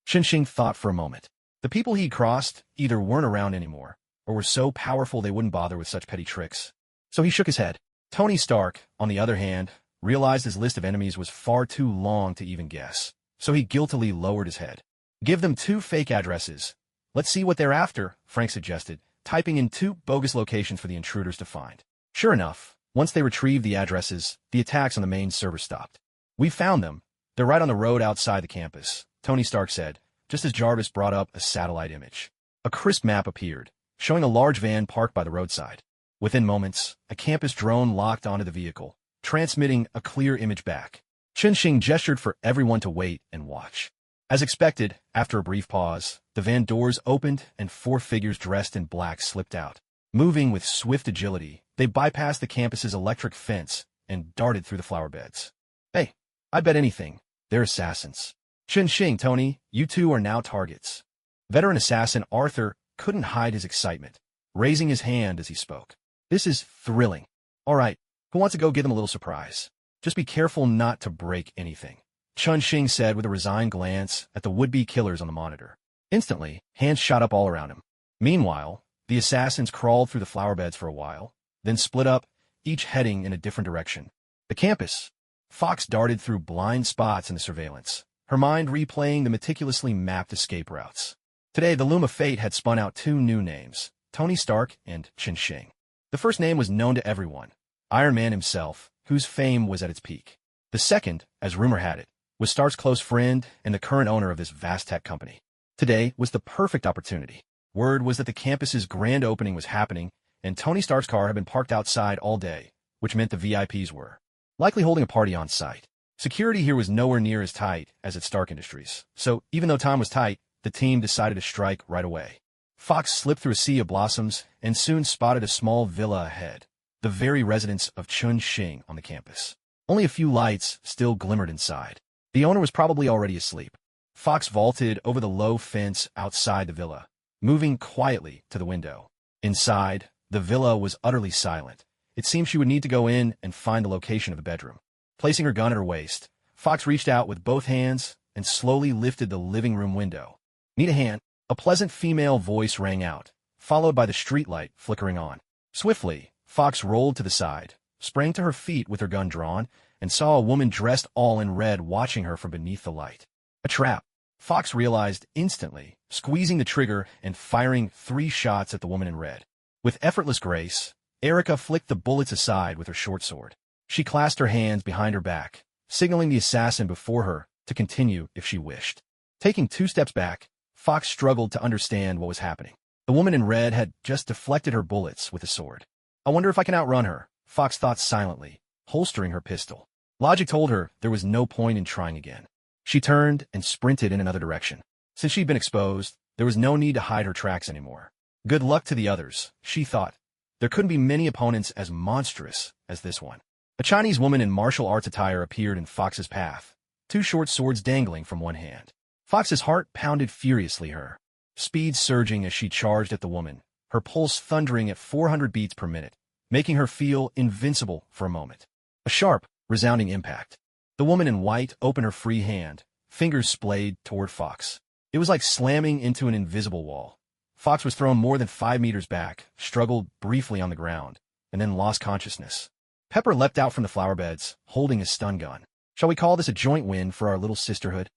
Qin thought for a moment. The people he'd crossed either weren't around anymore, or were so powerful they wouldn't bother with such petty tricks. So he shook his head. Tony Stark, on the other hand, realized his list of enemies was far too long to even guess, so he guiltily lowered his head. Give them 2 fake addresses. Let's see what they're after, Frank suggested, typing in 2 bogus locations for the intruders to find. Sure enough, once they retrieved the addresses, the attacks on the main server stopped. We found them. They're right on the road outside the campus, Tony Stark said, just as Jarvis brought up a satellite image. A crisp map appeared, showing a large van parked by the roadside. Within moments, a campus drone locked onto the vehicle, transmitting a clear image back. Qin gestured for everyone to wait and watch. As expected, after a brief pause, the van doors opened and 4 figures dressed in black slipped out. Moving with swift agility, they bypassed the campus's electric fence and darted through the flower beds. Hey, I bet anything. They're assassins. Qin, Tony, you 2 are now targets. Veteran assassin Arthur couldn't hide his excitement, raising his hand as he spoke. This is thrilling. All right, who wants to go give them a little surprise? Just be careful not to break anything, Qin said with a resigned glance at the would-be killers on the monitor. Instantly, hands shot up all around him. Meanwhile, the assassins crawled through the flower beds for a while, then split up, each heading in a different direction. The campus. Fox darted through blind spots in the surveillance, her mind replaying the meticulously mapped escape routes. Today, the Loom of Fate had spun out 2 new names, Tony Stark and Qin. The first name was known to everyone, Iron Man himself, whose fame was at its peak. The second, as rumor had it, was Stark's close friend and the current owner of this vast tech company. Today was the perfect opportunity. Word was that the campus's grand opening was happening, and Tony Stark's car had been parked outside all day, which meant the VIPs were likely holding a party on site. Security here was nowhere near as tight as at Stark Industries, so even though time was tight, the team decided to strike right away. Fox slipped through a sea of blossoms and soon spotted a small villa ahead, the very residence of Qin on the campus. Only a few lights still glimmered inside. The owner was probably already asleep. Fox vaulted over the low fence outside the villa, moving quietly to the window. Inside, the villa was utterly silent. It seemed she would need to go in and find the location of the bedroom. Placing her gun at her waist, Fox reached out with both hands and slowly lifted the living room window. Need a hand? A pleasant female voice rang out, followed by the streetlight flickering on. Swiftly, Fox rolled to the side, sprang to her feet with her gun drawn, and saw a woman dressed all in red watching her from beneath the light. A trap, Fox realized instantly, squeezing the trigger and firing 3 shots at the woman in red. With effortless grace, Erica flicked the bullets aside with her short sword. She clasped her hands behind her back, signaling the assassin before her to continue if she wished. Taking 2 steps back, Fox struggled to understand what was happening. The woman in red had just deflected her bullets with a sword. I wonder if I can outrun her, Fox thought silently, holstering her pistol. Logic told her there was no point in trying again. She turned and sprinted in another direction. Since she'd been exposed, there was no need to hide her tracks anymore. Good luck to the others, she thought. There couldn't be many opponents as monstrous as this one. A Chinese woman in martial arts attire appeared in Fox's path, 2 short swords dangling from one hand. Fox's heart pounded furiously her, speed surging as she charged at the woman, her pulse thundering at 400 beats per minute, making her feel invincible for a moment. A sharp, resounding impact. The woman in white opened her free hand, fingers splayed toward Fox. It was like slamming into an invisible wall. Fox was thrown more than 5 meters back, struggled briefly on the ground, and then lost consciousness. Pepper leapt out from the flower beds, holding a stun gun. Shall we call this a joint win for our little sisterhood?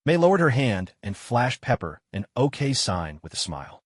May lowered her hand and flashed Pepper an OK sign with a smile.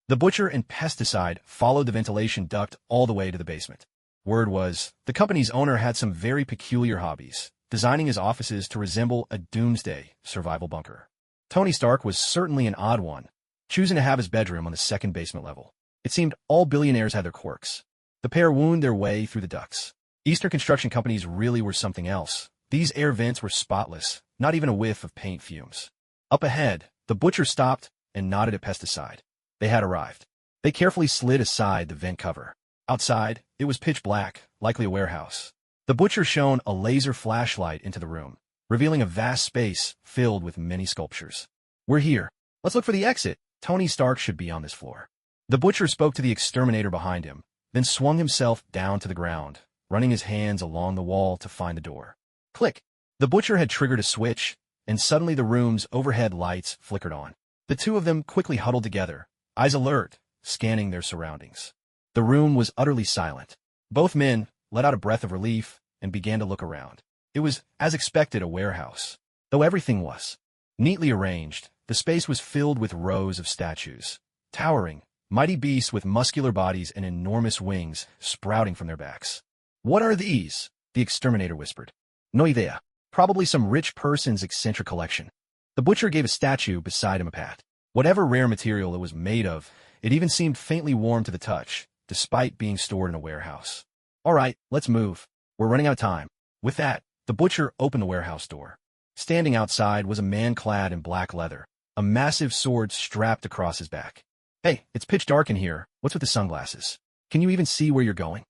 The butcher and pesticide followed the ventilation duct all the way to the basement. Word was, the company's owner had some very peculiar hobbies, designing his offices to resemble a doomsday survival bunker. Tony Stark was certainly an odd one, choosing to have his bedroom on the 2nd basement level. It seemed all billionaires had their quirks. The pair wound their way through the ducts. Eastern construction companies really were something else. These air vents were spotless, not even a whiff of paint fumes. Up ahead, the butcher stopped and nodded at pesticide. They had arrived. They carefully slid aside the vent cover. Outside, it was pitch black, likely a warehouse. The butcher shone a laser flashlight into the room, revealing a vast space filled with many sculptures. We're here. Let's look for the exit. Tony Stark should be on this floor. The butcher spoke to the exterminator behind him, then swung himself down to the ground, running his hands along the wall to find the door. Click. The butcher had triggered a switch, and suddenly the room's overhead lights flickered on. The 2 of them quickly huddled together, eyes alert, scanning their surroundings. The room was utterly silent. Both men let out a breath of relief and began to look around. It was, as expected, a warehouse. Though everything was neatly arranged, the space was filled with rows of statues, towering, mighty beasts with muscular bodies and enormous wings sprouting from their backs. What are these? The exterminator whispered. No idea. Probably some rich person's eccentric collection. The butcher gave a statue beside him a pat. Whatever rare material it was made of, it even seemed faintly warm to the touch, despite being stored in a warehouse. All right, let's move. We're running out of time. With that, the butcher opened the warehouse door. Standing outside was a man clad in black leather, a massive sword strapped across his back. Hey, it's pitch dark in here. What's with the sunglasses? Can you even see where you're going?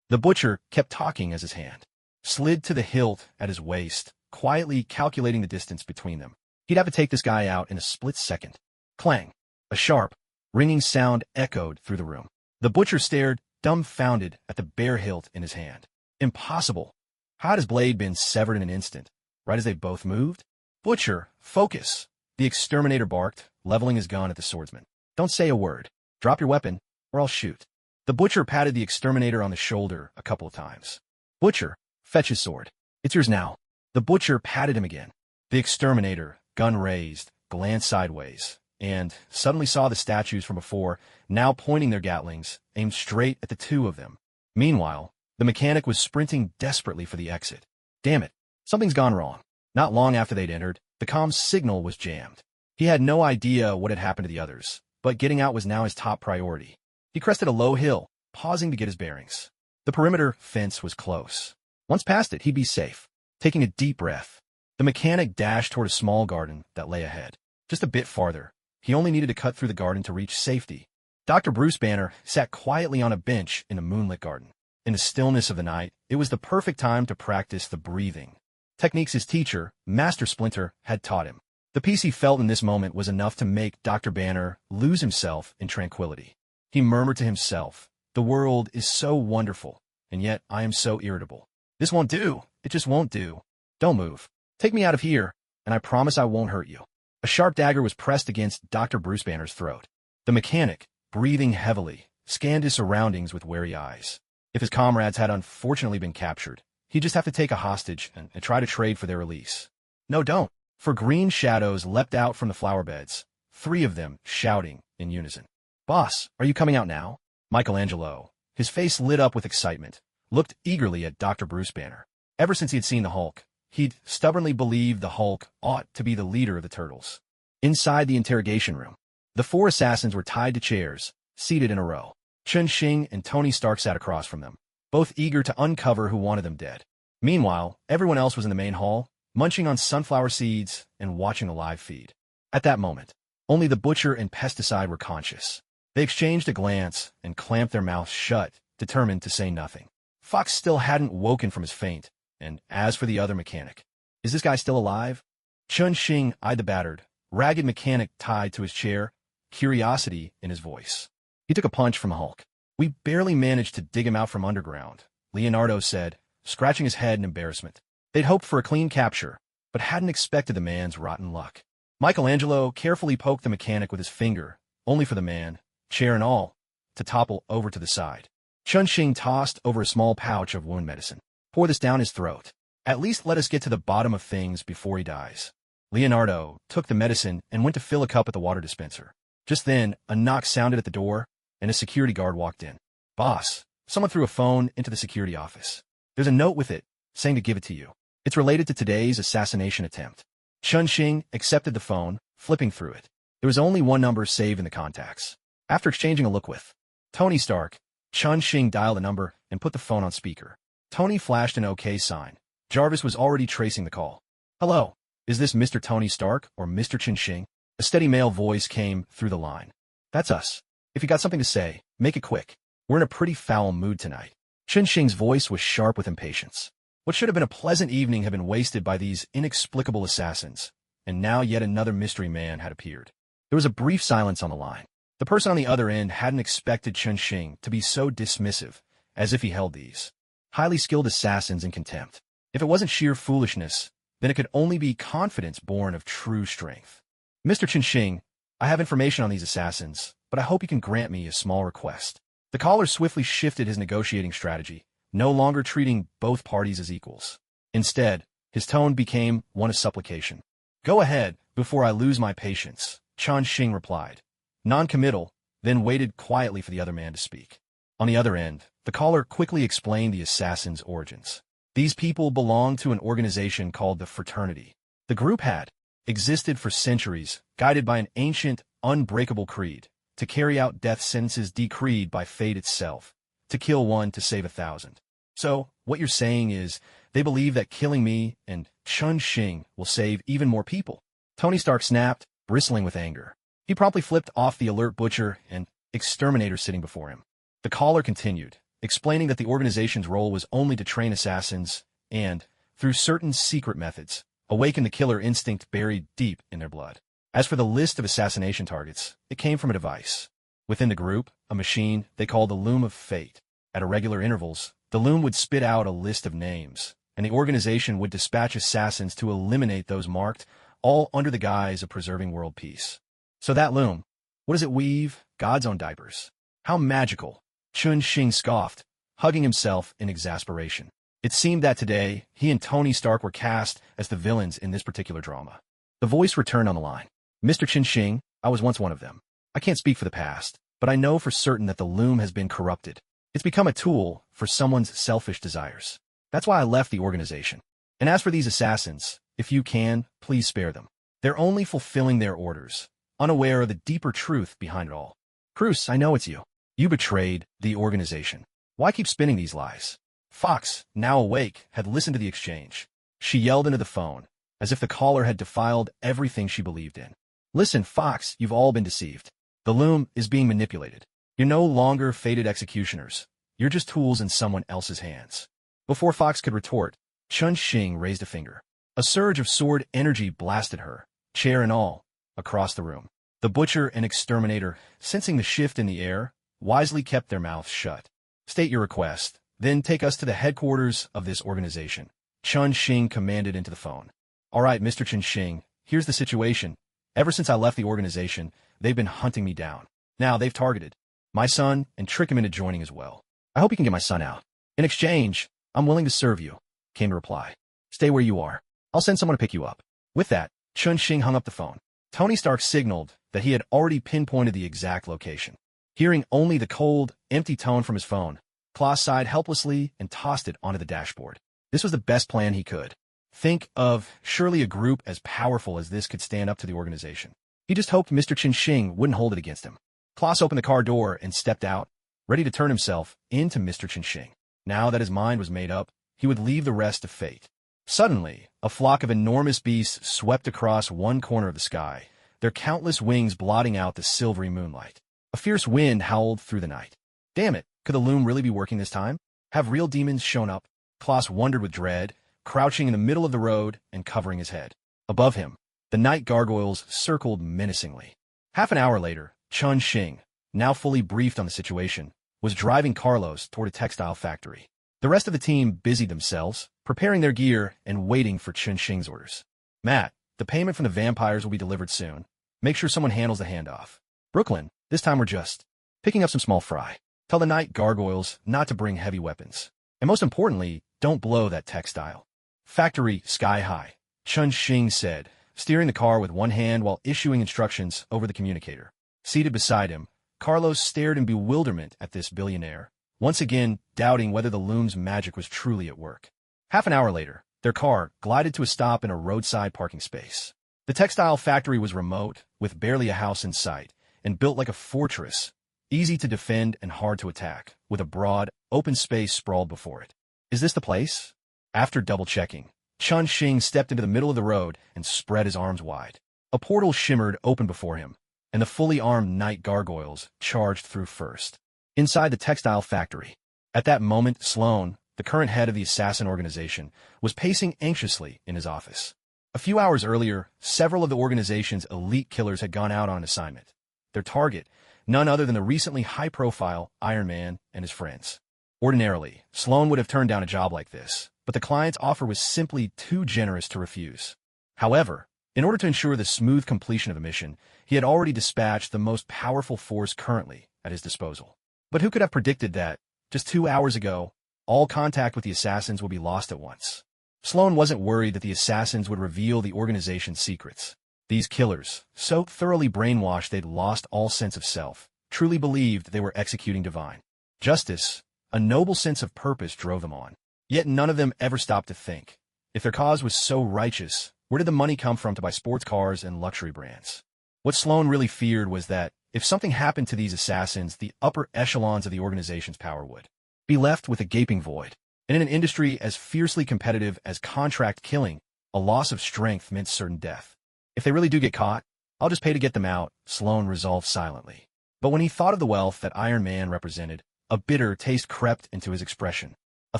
The butcher kept talking as his hand slid to the hilt at his waist, quietly calculating the distance between them. He'd have to take this guy out in a split second. Clang! A sharp, ringing sound echoed through the room. The butcher stared, dumbfounded, at the bare hilt in his hand. Impossible! How had his blade been severed in an instant, right as they both moved? Butcher, focus! The exterminator barked, leveling his gun at the swordsman. Don't say a word. Drop your weapon, or I'll shoot. The butcher patted the exterminator on the shoulder a couple of times. Butcher, fetch his sword. It's yours now. The butcher patted him again. The exterminator, gun raised, glanced sideways, and suddenly saw the statues from before, now pointing their gatlings, aimed straight at the 2 of them. Meanwhile, the mechanic was sprinting desperately for the exit. Damn it, something's gone wrong. Not long after they'd entered, the comm signal was jammed. He had no idea what had happened to the others, but getting out was now his top priority. He crested a low hill, pausing to get his bearings. The perimeter fence was close. Once past it, he'd be safe. Taking a deep breath, the mechanic dashed toward a small garden that lay ahead. Just a bit farther, he only needed to cut through the garden to reach safety. Dr. Bruce Banner sat quietly on a bench in a moonlit garden. In the stillness of the night, it was the perfect time to practice the breathing techniques his teacher, Master Splinter, had taught him. The peace he felt in this moment was enough to make Dr. Banner lose himself in tranquility. He murmured to himself, "The world is so wonderful, and yet I am so irritable. This won't do. It just won't do. Don't move. Take me out of here, and I promise I won't hurt you." A sharp dagger was pressed against Dr. Bruce Banner's throat. The mechanic, breathing heavily, scanned his surroundings with wary eyes. If his comrades had unfortunately been captured, he'd just have to take a hostage and try to trade for their release. No, don't. For green shadows leapt out from the flower beds, 3 of them shouting in unison. "Boss, are you coming out now?" Michelangelo, his face lit up with excitement, looked eagerly at Dr. Bruce Banner. Ever since he had seen the Hulk, he'd stubbornly believed the Hulk ought to be the leader of the Turtles. Inside the interrogation room, the four assassins were tied to chairs, seated in a row. Chun-Shing and Tony Stark sat across from them, both eager to uncover who wanted them dead. Meanwhile, everyone else was in the main hall, munching on sunflower seeds and watching the live feed. At that moment, only the Butcher and Pesticide were conscious. They exchanged a glance and clamped their mouths shut, determined to say nothing. Fox still hadn't woken from his faint, and as for the other mechanic, is this guy still alive? Chun-Shing eyed the battered, ragged mechanic tied to his chair, curiosity in his voice. He took a punch from Hulk. We barely managed to dig him out from underground, Leonardo said, scratching his head in embarrassment. They'd hoped for a clean capture, but hadn't expected the man's rotten luck. Michelangelo carefully poked the mechanic with his finger, only for the man, chair and all, to topple over to the side. Chun-Shing tossed over a small pouch of wound medicine. Pour this down his throat. At least let us get to the bottom of things before he dies. Leonardo took the medicine and went to fill a cup at the water dispenser. Just then, a knock sounded at the door, and a security guard walked in. Boss, someone threw a phone into the security office. There's a note with it, saying to give it to you. It's related to today's assassination attempt. Chun-Shing accepted the phone, flipping through it. There was only one number saved in the contacts. After exchanging a look with Tony Stark, Chun-Shing dialed the number and put the phone on speaker. Tony flashed an OK sign. Jarvis was already tracing the call. Hello, is this Mr. Tony Stark or Mr. Chun-Shing? A steady male voice came through the line. That's us. If you got something to say, make it quick. We're in a pretty foul mood tonight. Chun-Shing's voice was sharp with impatience. What should have been a pleasant evening had been wasted by these inexplicable assassins, and now yet another mystery man had appeared. There was a brief silence on the line. The person on the other end hadn't expected Chun-Shing to be so dismissive, as if he held these highly skilled assassins in contempt. If it wasn't sheer foolishness, then it could only be confidence born of true strength. Mr. Chun-Shing, I have information on these assassins, but I hope you can grant me a small request. The caller swiftly shifted his negotiating strategy, no longer treating both parties as equals. Instead, his tone became one of supplication. Go ahead, before I lose my patience, Chun-Shing replied. Non-committal, then waited quietly for the other man to speak. On the other end, the caller quickly explained the assassins' origins. These people belonged to an organization called the Fraternity. The group had existed for centuries, guided by an ancient, unbreakable creed, to carry out death sentences decreed by fate itself, to kill one to save 1,000. So, what you're saying is, they believe that killing me and Chun-Shing will save even more people. Tony Stark snapped, bristling with anger. He promptly flipped off the alert Butcher and Exterminator sitting before him. The caller continued, explaining that the organization's role was only to train assassins and, through certain secret methods, awaken the killer instinct buried deep in their blood. As for the list of assassination targets, it came from a device. Within the group, a machine they called the Loom of Fate. At irregular intervals, the loom would spit out a list of names, and the organization would dispatch assassins to eliminate those marked, all under the guise of preserving world peace. So that loom, what does it weave? God's own diapers. How magical, Chun-Shing scoffed, hugging himself in exasperation. It seemed that today, he and Tony Stark were cast as the villains in this particular drama. The voice returned on the line. Mr. Chun-Shing, I was once one of them. I can't speak for the past, but I know for certain that the loom has been corrupted. It's become a tool for someone's selfish desires. That's why I left the organization. And as for these assassins, if you can, please spare them. They're only fulfilling their orders, unaware of the deeper truth behind it all. Cruz, I know it's you. You betrayed the organization. Why keep spinning these lies? Fox, now awake, had listened to the exchange. She yelled into the phone, as if the caller had defiled everything she believed in. Listen, Fox, you've all been deceived. The loom is being manipulated. You're no longer fated executioners. You're just tools in someone else's hands. Before Fox could retort, Chun-Shing raised a finger. A surge of sword energy blasted her, chair and all, across the room. The Butcher and Exterminator, sensing the shift in the air, wisely kept their mouths shut. State your request, then take us to the headquarters of this organization, Chun-Shing commanded into the phone. All right, Mr. Chun-Shing, here's the situation. Ever since I left the organization, they've been hunting me down. Now they've targeted my son and trick him into joining as well. I hope you can get my son out. In exchange, I'm willing to serve you, came the reply. Stay where you are. I'll send someone to pick you up. With that, Chun-Shing hung up the phone. Tony Stark signaled that he had already pinpointed the exact location. Hearing only the cold, empty tone from his phone, Klaus sighed helplessly and tossed it onto the dashboard. This was the best plan he could Think of surely a group as powerful as this could stand up to the organization. He just hoped Mr. Chinxing wouldn't hold it against him. Klaus opened the car door and stepped out, ready to turn himself into Mr. Chinxing. Now that his mind was made up, he would leave the rest to fate. Suddenly, a flock of enormous beasts swept across one corner of the sky, their countless wings blotting out the silvery moonlight. A fierce wind howled through the night. Damn it, could the loom really be working this time? Have real demons shown up? Klaus wondered with dread, crouching in the middle of the road and covering his head. Above him, the night gargoyles circled menacingly. Half an hour later, Chun Xing, now fully briefed on the situation, was driving Carlos toward a textile factory. The rest of the team busied themselves, preparing their gear and waiting for Chun Xing's orders. Matt, the payment from the vampires will be delivered soon. Make sure someone handles the handoff. Brooklyn, this time we're just picking up some small fry. Tell the night gargoyles not to bring heavy weapons. And most importantly, don't blow that textile factory sky high, Chun Xing said, steering the car with one hand while issuing instructions over the communicator. Seated beside him, Carlos stared in bewilderment at this billionaire, once again doubting whether the loom's magic was truly at work. Half an hour later, their car glided to a stop in a roadside parking space. The textile factory was remote, with barely a house in sight, and built like a fortress, easy to defend and hard to attack, with a broad, open space sprawled before it. Is this the place? After double-checking, Chun Xing stepped into the middle of the road and spread his arms wide. A portal shimmered open before him, and the fully armed night gargoyles charged through first. Inside the textile factory, at that moment, Sloan, the current head of the assassin organization, was pacing anxiously in his office. A few hours earlier, several of the organization's elite killers had gone out on an assignment. Their target, none other than the recently high-profile Iron Man and his friends. Ordinarily, Sloan would have turned down a job like this, but the client's offer was simply too generous to refuse. However, in order to ensure the smooth completion of the mission, he had already dispatched the most powerful force currently at his disposal. But who could have predicted that, just 2 hours ago, all contact with the assassins would be lost at once? Sloan wasn't worried that the assassins would reveal the organization's secrets. These killers, so thoroughly brainwashed they'd lost all sense of self, truly believed they were executing divine justice. A noble sense of purpose drove them on. Yet none of them ever stopped to think. If their cause was so righteous, where did the money come from to buy sports cars and luxury brands? What Sloan really feared was that, if something happened to these assassins, the upper echelons of the organization's power would be left with a gaping void. And in an industry as fiercely competitive as contract killing, a loss of strength meant certain death. If they really do get caught, I'll just pay to get them out, Sloan resolved silently. But when he thought of the wealth that Iron Man represented, a bitter taste crept into his expression. A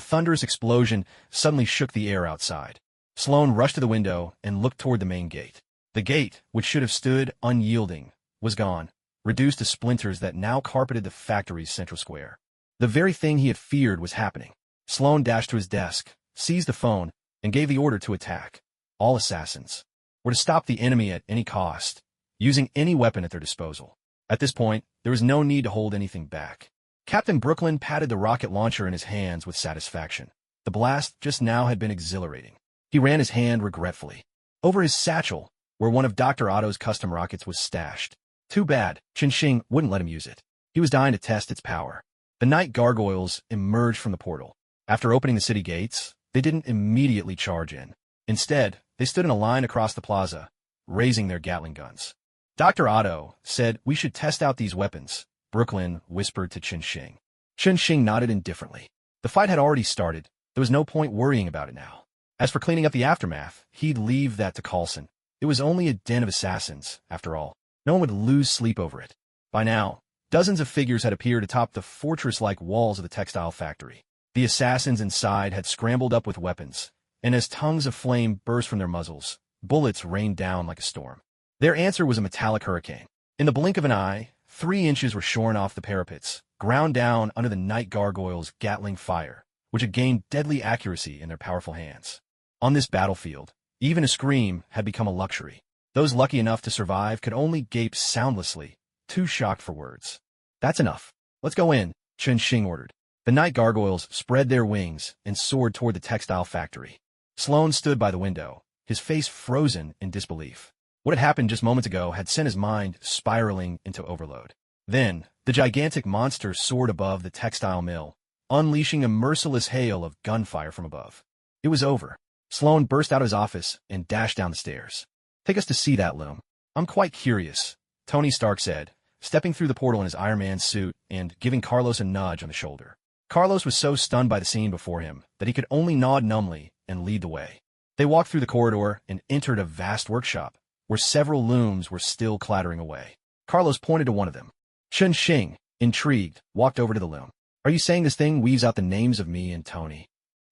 thunderous explosion suddenly shook the air outside. Sloan rushed to the window and looked toward the main gate. The gate, which should have stood unyielding, was gone, reduced to splinters that now carpeted the factory's central square. The very thing he had feared was happening. Sloan dashed to his desk, seized the phone, and gave the order to attack. All assassins were to stop the enemy at any cost, using any weapon at their disposal. At this point, there was no need to hold anything back. Captain Brooklyn patted the rocket launcher in his hands with satisfaction. The blast just now had been exhilarating. He ran his hand regretfully over his satchel, where one of Dr. Otto's custom rockets was stashed. Too bad, Chinxing wouldn't let him use it. He was dying to test its power. The night gargoyles emerged from the portal. After opening the city gates, they didn't immediately charge in. Instead, they stood in a line across the plaza, raising their Gatling guns. Dr. Otto said, "We should test out these weapons," Brooklyn whispered to Chinxing. Chinxing nodded indifferently. The fight had already started. There was no point worrying about it now. As for cleaning up the aftermath, he'd leave that to Coulson. It was only a den of assassins, after all. No one would lose sleep over it. By now, dozens of figures had appeared atop the fortress-like walls of the textile factory. The assassins inside had scrambled up with weapons, and as tongues of flame burst from their muzzles, bullets rained down like a storm. Their answer was a metallic hurricane. In the blink of an eye, 3 inches were shorn off the parapets, ground down under the night gargoyles' Gatling fire, which had gained deadly accuracy in their powerful hands. On this battlefield, even a scream had become a luxury. Those lucky enough to survive could only gape soundlessly, too shocked for words. "That's enough. Let's go in," Chinxing ordered. The night gargoyles spread their wings and soared toward the textile factory. Sloan stood by the window, his face frozen in disbelief. What had happened just moments ago had sent his mind spiraling into overload. Then, the gigantic monster soared above the textile mill, unleashing a merciless hail of gunfire from above. It was over. Sloan burst out of his office and dashed down the stairs. Take us to see that loom. I'm quite curious, Tony Stark said, stepping through the portal in his Iron Man suit and giving Carlos a nudge on the shoulder. Carlos was so stunned by the scene before him that he could only nod numbly and lead the way. They walked through the corridor and entered a vast workshop, where several looms were still clattering away. Carlos pointed to one of them. Chun Xing, intrigued, walked over to the loom. Are you saying this thing weaves out the names of me and Tony?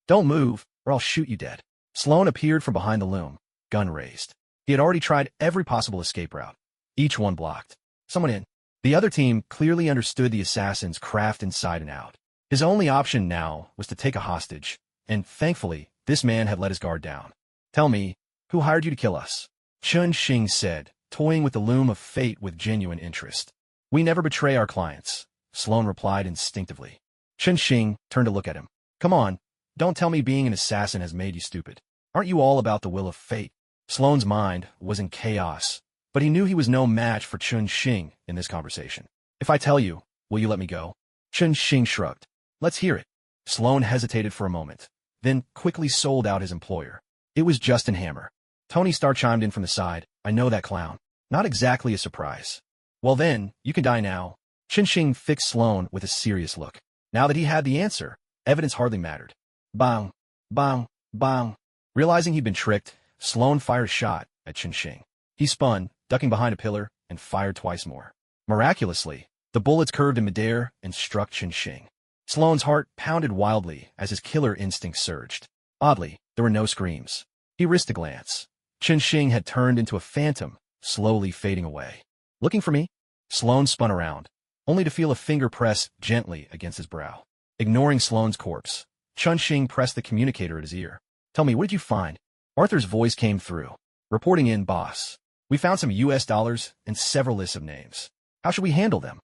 Don't move, or I'll shoot you dead. Sloan appeared from behind the loom, gun raised. He had already tried every possible escape route, each one blocked. Someone in. The other team clearly understood the assassin's craft inside and out. His only option now was to take a hostage, and thankfully, this man had let his guard down. Tell me, who hired you to kill us? Chun Xing said, toying with the loom of fate with genuine interest. We never betray our clients, Sloan replied instinctively. Chun Xing turned to look at him. Come on, don't tell me being an assassin has made you stupid. Aren't you all about the will of fate? Sloan's mind was in chaos, but he knew he was no match for Chun Xing in this conversation. If I tell you, will you let me go? Chun Xing shrugged. Let's hear it. Sloan hesitated for a moment, then quickly sold out his employer. It was Justin Hammer. Tony Stark chimed in from the side. I know that clown. Not exactly a surprise. Well then, you can die now. Chun Xing fixed Sloan with a serious look. Now that he had the answer, evidence hardly mattered. Bang, bang, bang. Realizing he'd been tricked, Sloan fired a shot at Chun Xing. He spun, ducking behind a pillar, and fired twice more. Miraculously, the bullets curved in midair and struck Chun Xing. Sloan's heart pounded wildly as his killer instinct surged. Oddly, there were no screams. He risked a glance. Chun Xing had turned into a phantom, slowly fading away. Looking for me? Sloan spun around, only to feel a finger press gently against his brow. Ignoring Sloan's corpse, Chun Xing pressed the communicator at his ear. Tell me, what did you find? Arthur's voice came through. Reporting in, boss. We found some US dollars and several lists of names. How should we handle them?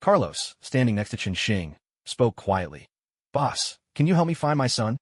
Carlos, standing next to Chun Xing, spoke quietly. Boss, can you help me find my son?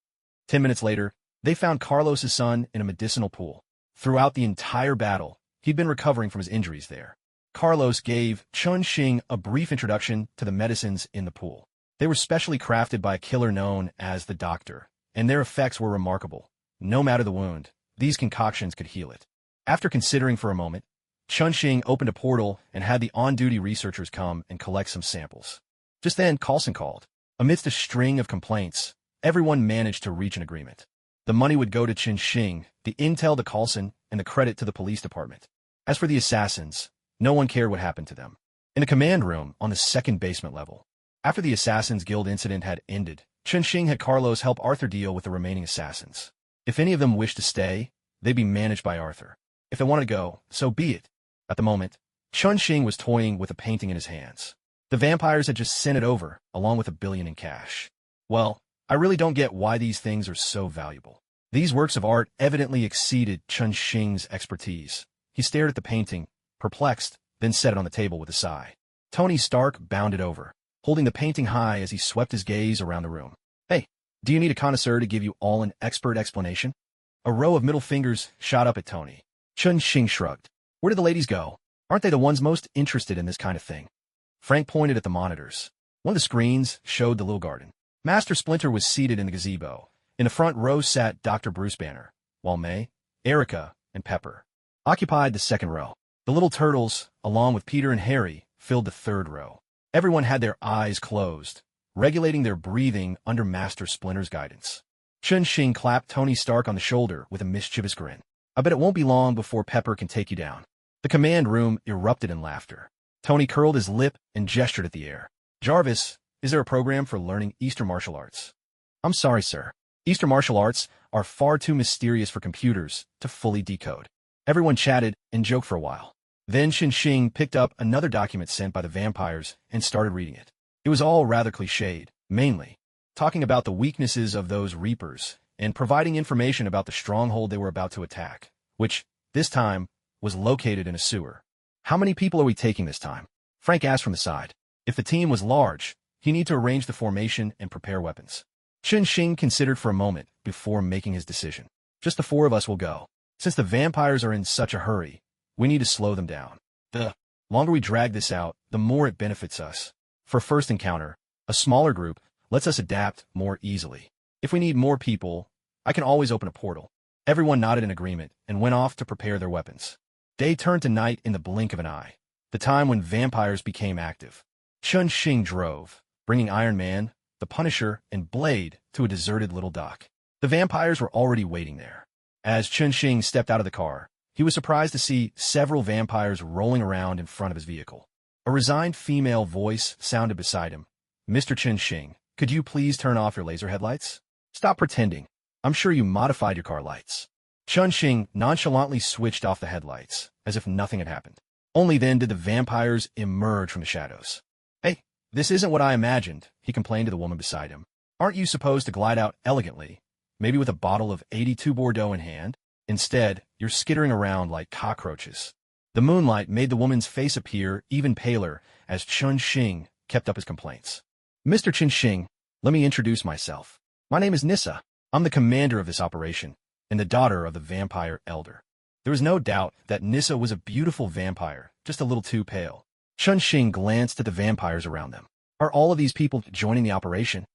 10 minutes later, they found Carlos's son in a medicinal pool. Throughout the entire battle, he'd been recovering from his injuries there. Carlos gave Chun Xing a brief introduction to the medicines in the pool. They were specially crafted by a killer known as the Doctor, and their effects were remarkable. No matter the wound, these concoctions could heal it. After considering for a moment, Chun Xing opened a portal and had the on-duty researchers come and collect some samples. Just then, Coulson called. Amidst a string of complaints, everyone managed to reach an agreement. The money would go to Chun Xing, the intel to Coulson, and the credit to the police department. As for the assassins, no one cared what happened to them. In a command room on the second basement level, after the Assassins Guild incident had ended, Chun Xing had Carlos help Arthur deal with the remaining assassins. If any of them wished to stay, they'd be managed by Arthur. If they wanted to go, so be it. At the moment, Chun Xing was toying with a painting in his hands. The vampires had just sent it over, along with $1 billion in cash. Well, I really don't get why these things are so valuable. These works of art evidently exceeded Chun Xing's expertise. He stared at the painting, perplexed, then set it on the table with a sigh. Tony Stark bounded over, holding the painting high as he swept his gaze around the room. Hey, do you need a connoisseur to give you all an expert explanation? A row of middle fingers shot up at Tony. Chun Xing shrugged. Where did the ladies go? Aren't they the ones most interested in this kind of thing? Frank pointed at the monitors. One of the screens showed the little garden. Master Splinter was seated in the gazebo. In the front row sat Dr. Bruce Banner, while May, Erica, and Pepper occupied the second row. The little turtles, along with Peter and Harry, filled the third row. Everyone had their eyes closed, regulating their breathing under Master Splinter's guidance. Chun Xing clapped Tony Stark on the shoulder with a mischievous grin. I bet it won't be long before Pepper can take you down. The command room erupted in laughter. Tony curled his lip and gestured at the air. Jarvis, is there a program for learning Eastern martial arts? I'm sorry, sir. Eastern martial arts are far too mysterious for computers to fully decode. Everyone chatted and joked for a while. Then Chun Xing picked up another document sent by the vampires and started reading it. It was all rather cliched, mainly talking about the weaknesses of those Reapers and providing information about the stronghold they were about to attack, which, this time, was located in a sewer. How many people are we taking this time? Frank asked from the side. If the team was large, he needed to arrange the formation and prepare weapons. Chun Xing considered for a moment before making his decision. Just the 4 of us will go. Since the vampires are in such a hurry, we need to slow them down. The longer we drag this out, the more it benefits us. For first encounter, a smaller group lets us adapt more easily. If we need more people, I can always open a portal. Everyone nodded in agreement and went off to prepare their weapons. Day turned to night in the blink of an eye, the time when vampires became active. Chun Xing drove, bringing Iron Man, the Punisher, and Blade to a deserted little dock. The vampires were already waiting there. As Chun Xing stepped out of the car, he was surprised to see several vampires rolling around in front of his vehicle. A resigned female voice sounded beside him. "Mr. Chun Xing, could you please turn off your laser headlights? Stop pretending. I'm sure you modified your car lights." Chun Xing nonchalantly switched off the headlights, as if nothing had happened. Only then did the vampires emerge from the shadows. "Hey, this isn't what I imagined," he complained to the woman beside him. "Aren't you supposed to glide out elegantly, maybe with a bottle of 82 Bordeaux in hand? Instead, you're skittering around like cockroaches." The moonlight made the woman's face appear even paler as Chun Xing kept up his complaints. "Mr. Chun Xing, let me introduce myself. My name is Nissa. I'm the commander of this operation, and the daughter of the vampire elder." There was no doubt that Nissa was a beautiful vampire, just a little too pale. Chun Xing glanced at the vampires around them. "Are all of these people joining the operation?"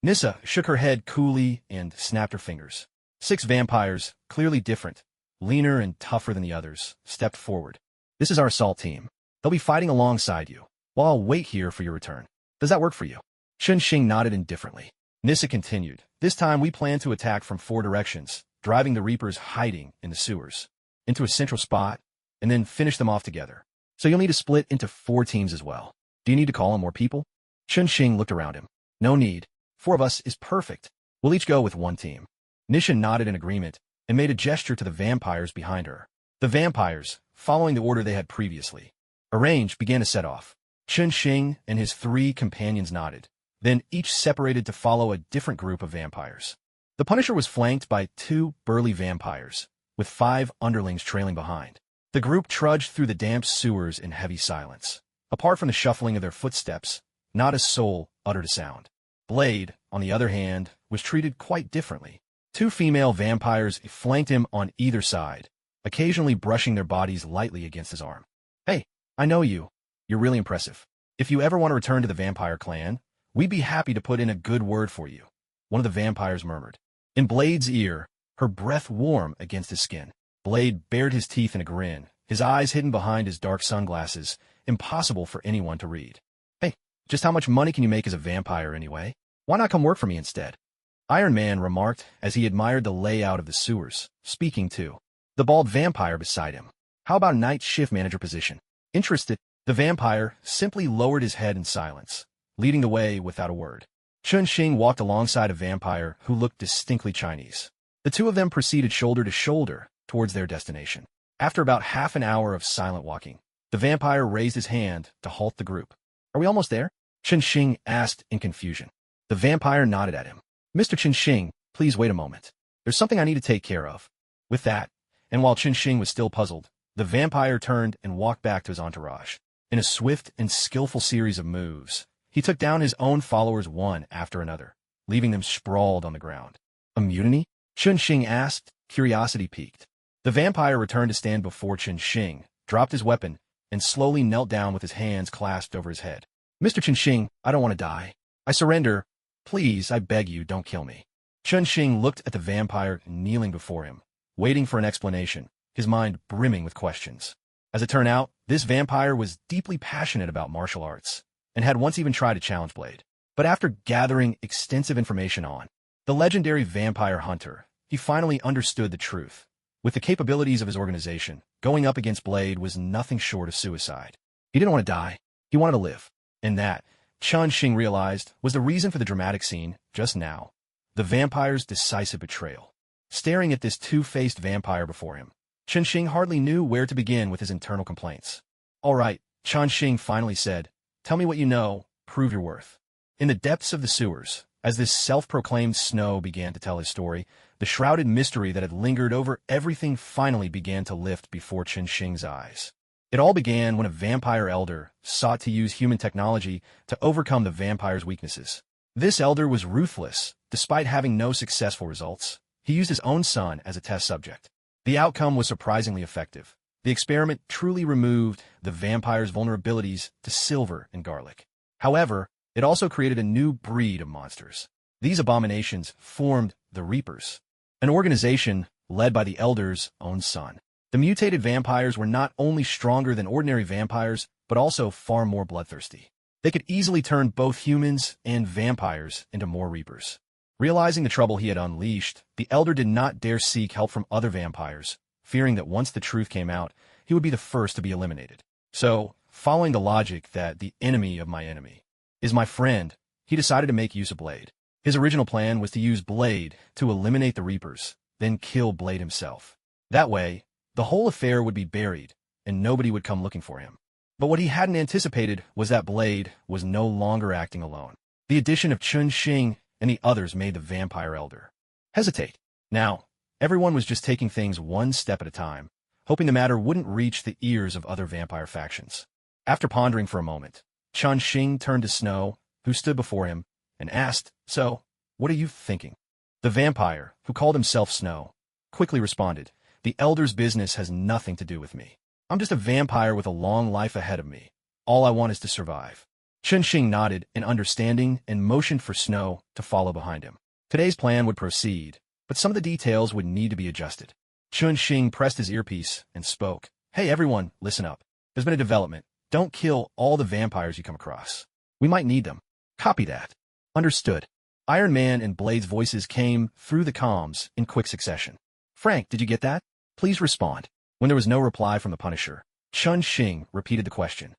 Nissa shook her head coolly and snapped her fingers. 6 vampires, clearly different, leaner and tougher than the others, stepped forward. "This is our assault team. They'll be fighting alongside you, while I'll wait here for your return. Does that work for you?" Chun Xing nodded indifferently. Nissa continued. "This time we plan to attack from 4 directions, driving the Reapers hiding in the sewers into a central spot, and then finish them off together. So you'll need to split into 4 teams as well. Do you need to call in more people?" Chun Xing looked around him. "No need. 4 of us is perfect. We'll each go with 1 team." Nissa nodded in agreement and made a gesture to the vampires behind her. The vampires, following the order they had previously arranged, began to set off. Chun Xing and his 3 companions nodded, then each separated to follow a different group of vampires. The Punisher was flanked by 2 burly vampires, with 5 underlings trailing behind. The group trudged through the damp sewers in heavy silence. Apart from the shuffling of their footsteps, not a soul uttered a sound. Blade, on the other hand, was treated quite differently. 2 female vampires flanked him on either side, occasionally brushing their bodies lightly against his arm. "Hey, I know you. You're really impressive. If you ever want to return to the vampire clan, we'd be happy to put in a good word for you," one of the vampires murmured. In Blade's ear, her breath warm against his skin. Blade bared his teeth in a grin, his eyes hidden behind his dark sunglasses, impossible for anyone to read. "Hey, just how much money can you make as a vampire anyway? Why not come work for me instead?" Iron Man remarked as he admired the layout of the sewers, speaking to the bald vampire beside him. "How about a night shift manager position?" Interested, the vampire simply lowered his head in silence, leading the way without a word. Chun Xing walked alongside a vampire who looked distinctly Chinese. The 2 of them proceeded shoulder to shoulder towards their destination. After about half an hour of silent walking, the vampire raised his hand to halt the group. "Are we almost there?" Chun Xing asked in confusion. The vampire nodded at him. "Mr. Chun Xing, please wait a moment. There's something I need to take care of." With that, and while Chun Xing was still puzzled, the vampire turned and walked back to his entourage. In a swift and skillful series of moves, he took down his own followers one after another, leaving them sprawled on the ground. "A mutiny?" Chun Xing asked, curiosity piqued. The vampire returned to stand before Chun Xing, dropped his weapon, and slowly knelt down with his hands clasped over his head. "Mr. Chun Xing, I don't want to die. I surrender. Please, I beg you, don't kill me." Chun Xing looked at the vampire kneeling before him, waiting for an explanation, his mind brimming with questions. As it turned out, this vampire was deeply passionate about martial arts, and had once even tried to challenge Blade. But after gathering extensive information on the legendary vampire hunter, he finally understood the truth. With the capabilities of his organization, going up against Blade was nothing short of suicide. He didn't want to die. He wanted to live. And that, Chun Xing realized, was the reason for the dramatic scene just now. The vampire's decisive betrayal. Staring at this two-faced vampire before him, Chun Xing hardly knew where to begin with his internal complaints. "All right," Chun Xing finally said, "tell me what you know, prove your worth." In the depths of the sewers, as this self-proclaimed Snow began to tell his story, the shrouded mystery that had lingered over everything finally began to lift before Chun Xing's eyes. It all began when a vampire elder sought to use human technology to overcome the vampire's weaknesses. This elder was ruthless, despite having no successful results. He used his own son as a test subject. The outcome was surprisingly effective. The experiment truly removed the vampire's vulnerabilities to silver and garlic. However, it also created a new breed of monsters. These abominations formed the Reapers, an organization led by the Elder's own son. The mutated vampires were not only stronger than ordinary vampires, but also far more bloodthirsty. They could easily turn both humans and vampires into more reapers. Realizing the trouble he had unleashed, the Elder did not dare seek help from other vampires, fearing that once the truth came out, he would be the first to be eliminated. So, following the logic that the enemy of my enemy is my friend, he decided to make use of Blade. His original plan was to use Blade to eliminate the Reapers, then kill Blade himself. That way, the whole affair would be buried, and nobody would come looking for him. But what he hadn't anticipated was that Blade was no longer acting alone. The addition of Chun-Shing and the others made the Vampire Elder hesitate. Now, everyone was just taking things one step at a time, hoping the matter wouldn't reach the ears of other vampire factions. After pondering for a moment, Chun-Shing turned to Snow, who stood before him, and asked, "So, what are you thinking?" The vampire, who called himself Snow, quickly responded, "The Elder's business has nothing to do with me. I'm just a vampire with a long life ahead of me. All I want is to survive." Chun-Shing nodded in understanding and motioned for Snow to follow behind him. Today's plan would proceed, but some of the details would need to be adjusted. Chun-Shing pressed his earpiece and spoke. "Hey everyone, listen up. There's been a development. Don't kill all the vampires you come across. We might need them. Copy that." Understood. Iron Man and Blade's voices came through the comms in quick succession. "Frank, did you get that? Please respond." When there was no reply from the Punisher, Chun-Shing repeated the question.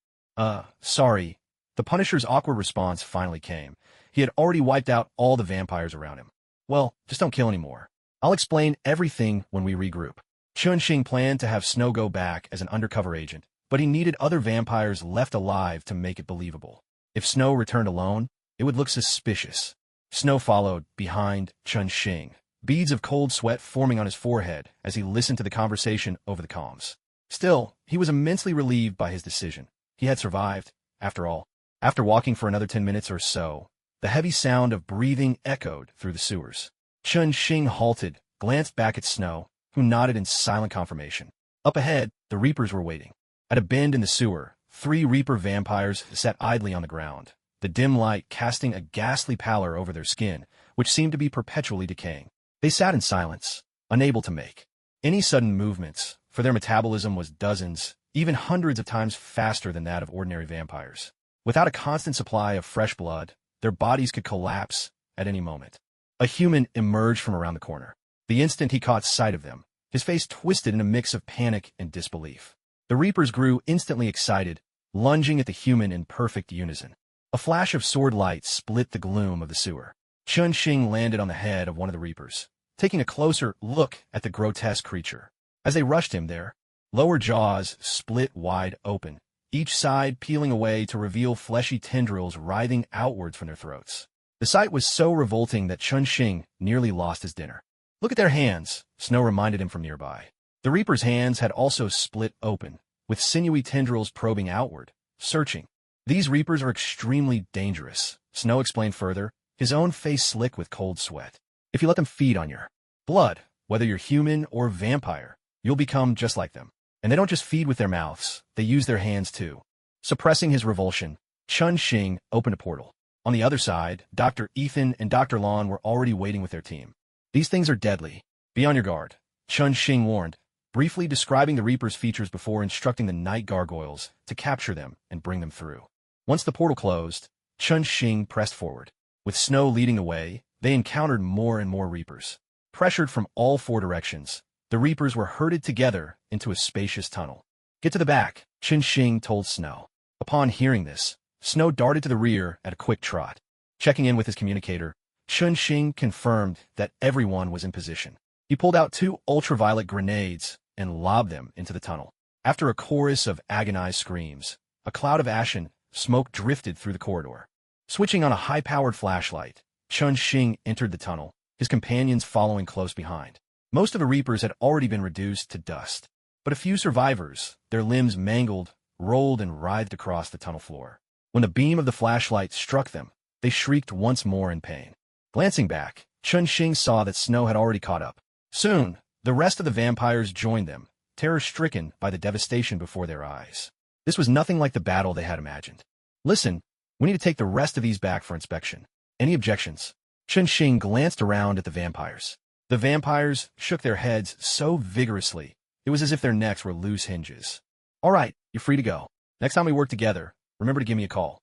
Sorry." The Punisher's awkward response finally came. He had already wiped out all the vampires around him. "Well, just don't kill anymore. I'll explain everything when we regroup." Chun-Shing planned to have Snow go back as an undercover agent, but he needed other vampires left alive to make it believable. If Snow returned alone, it would look suspicious. Snow followed behind Chun-Shing, beads of cold sweat forming on his forehead as he listened to the conversation over the comms. Still, he was immensely relieved by his decision. He had survived, after all. After walking for another 10 minutes or so, the heavy sound of breathing echoed through the sewers. Chun-Shing halted, glanced back at Snow, who nodded in silent confirmation. Up ahead, the Reapers were waiting. At a bend in the sewer, 3 Reaper vampires sat idly on the ground, the dim light casting a ghastly pallor over their skin, which seemed to be perpetually decaying. They sat in silence, unable to make any sudden movements, for their metabolism was dozens, even hundreds of times faster than that of ordinary vampires. Without a constant supply of fresh blood, their bodies could collapse at any moment. A human emerged from around the corner. The instant he caught sight of them, his face twisted in a mix of panic and disbelief. The Reapers grew instantly excited, lunging at the human in perfect unison. A flash of sword light split the gloom of the sewer. Chun-Shing landed on the head of one of the Reapers, taking a closer look at the grotesque creature. As they rushed him, their lower jaws split wide open, each side peeling away to reveal fleshy tendrils writhing outwards from their throats. The sight was so revolting that Chun-Shing nearly lost his dinner. "Look at their hands," Snow reminded him from nearby. The Reaper's hands had also split open, with sinewy tendrils probing outward, searching. "These Reapers are extremely dangerous," Snow explained further, his own face slick with cold sweat. "If you let them feed on your blood, whether you're human or vampire, you'll become just like them. And they don't just feed with their mouths, they use their hands too." Suppressing his revulsion, Chun-Shing opened a portal. On the other side, Dr. Ethan and Dr. Lon were already waiting with their team. "These things are deadly. Be on your guard," Chun-Shing warned, briefly describing the Reaper's features before instructing the night gargoyles to capture them and bring them through. Once the portal closed, Chun-Shing pressed forward. With Snow leading the way, they encountered more and more Reapers. Pressured from all 4 directions, the Reapers were herded together into a spacious tunnel. "Get to the back," Chun-Shing told Snow. Upon hearing this, Snow darted to the rear at a quick trot. Checking in with his communicator, Chun-Shing confirmed that everyone was in position. He pulled out 2 ultraviolet grenades and lobbed them into the tunnel. After a chorus of agonized screams, a cloud of ashen smoke drifted through the corridor. Switching on a high-powered flashlight, Chun-Shing entered the tunnel, his companions following close behind. Most of the Reapers had already been reduced to dust, but a few survivors, their limbs mangled, rolled and writhed across the tunnel floor. When the beam of the flashlight struck them, they shrieked once more in pain. Glancing back, Chun-Shing saw that Snow had already caught up. Soon, the rest of the vampires joined them, terror-stricken by the devastation before their eyes. This was nothing like the battle they had imagined. "Listen, we need to take the rest of these back for inspection. Any objections?" Chun-Shing glanced around at the vampires. The vampires shook their heads so vigorously, it was as if their necks were loose hinges. All right, you're free to go. Next time we work together, remember to give me a call.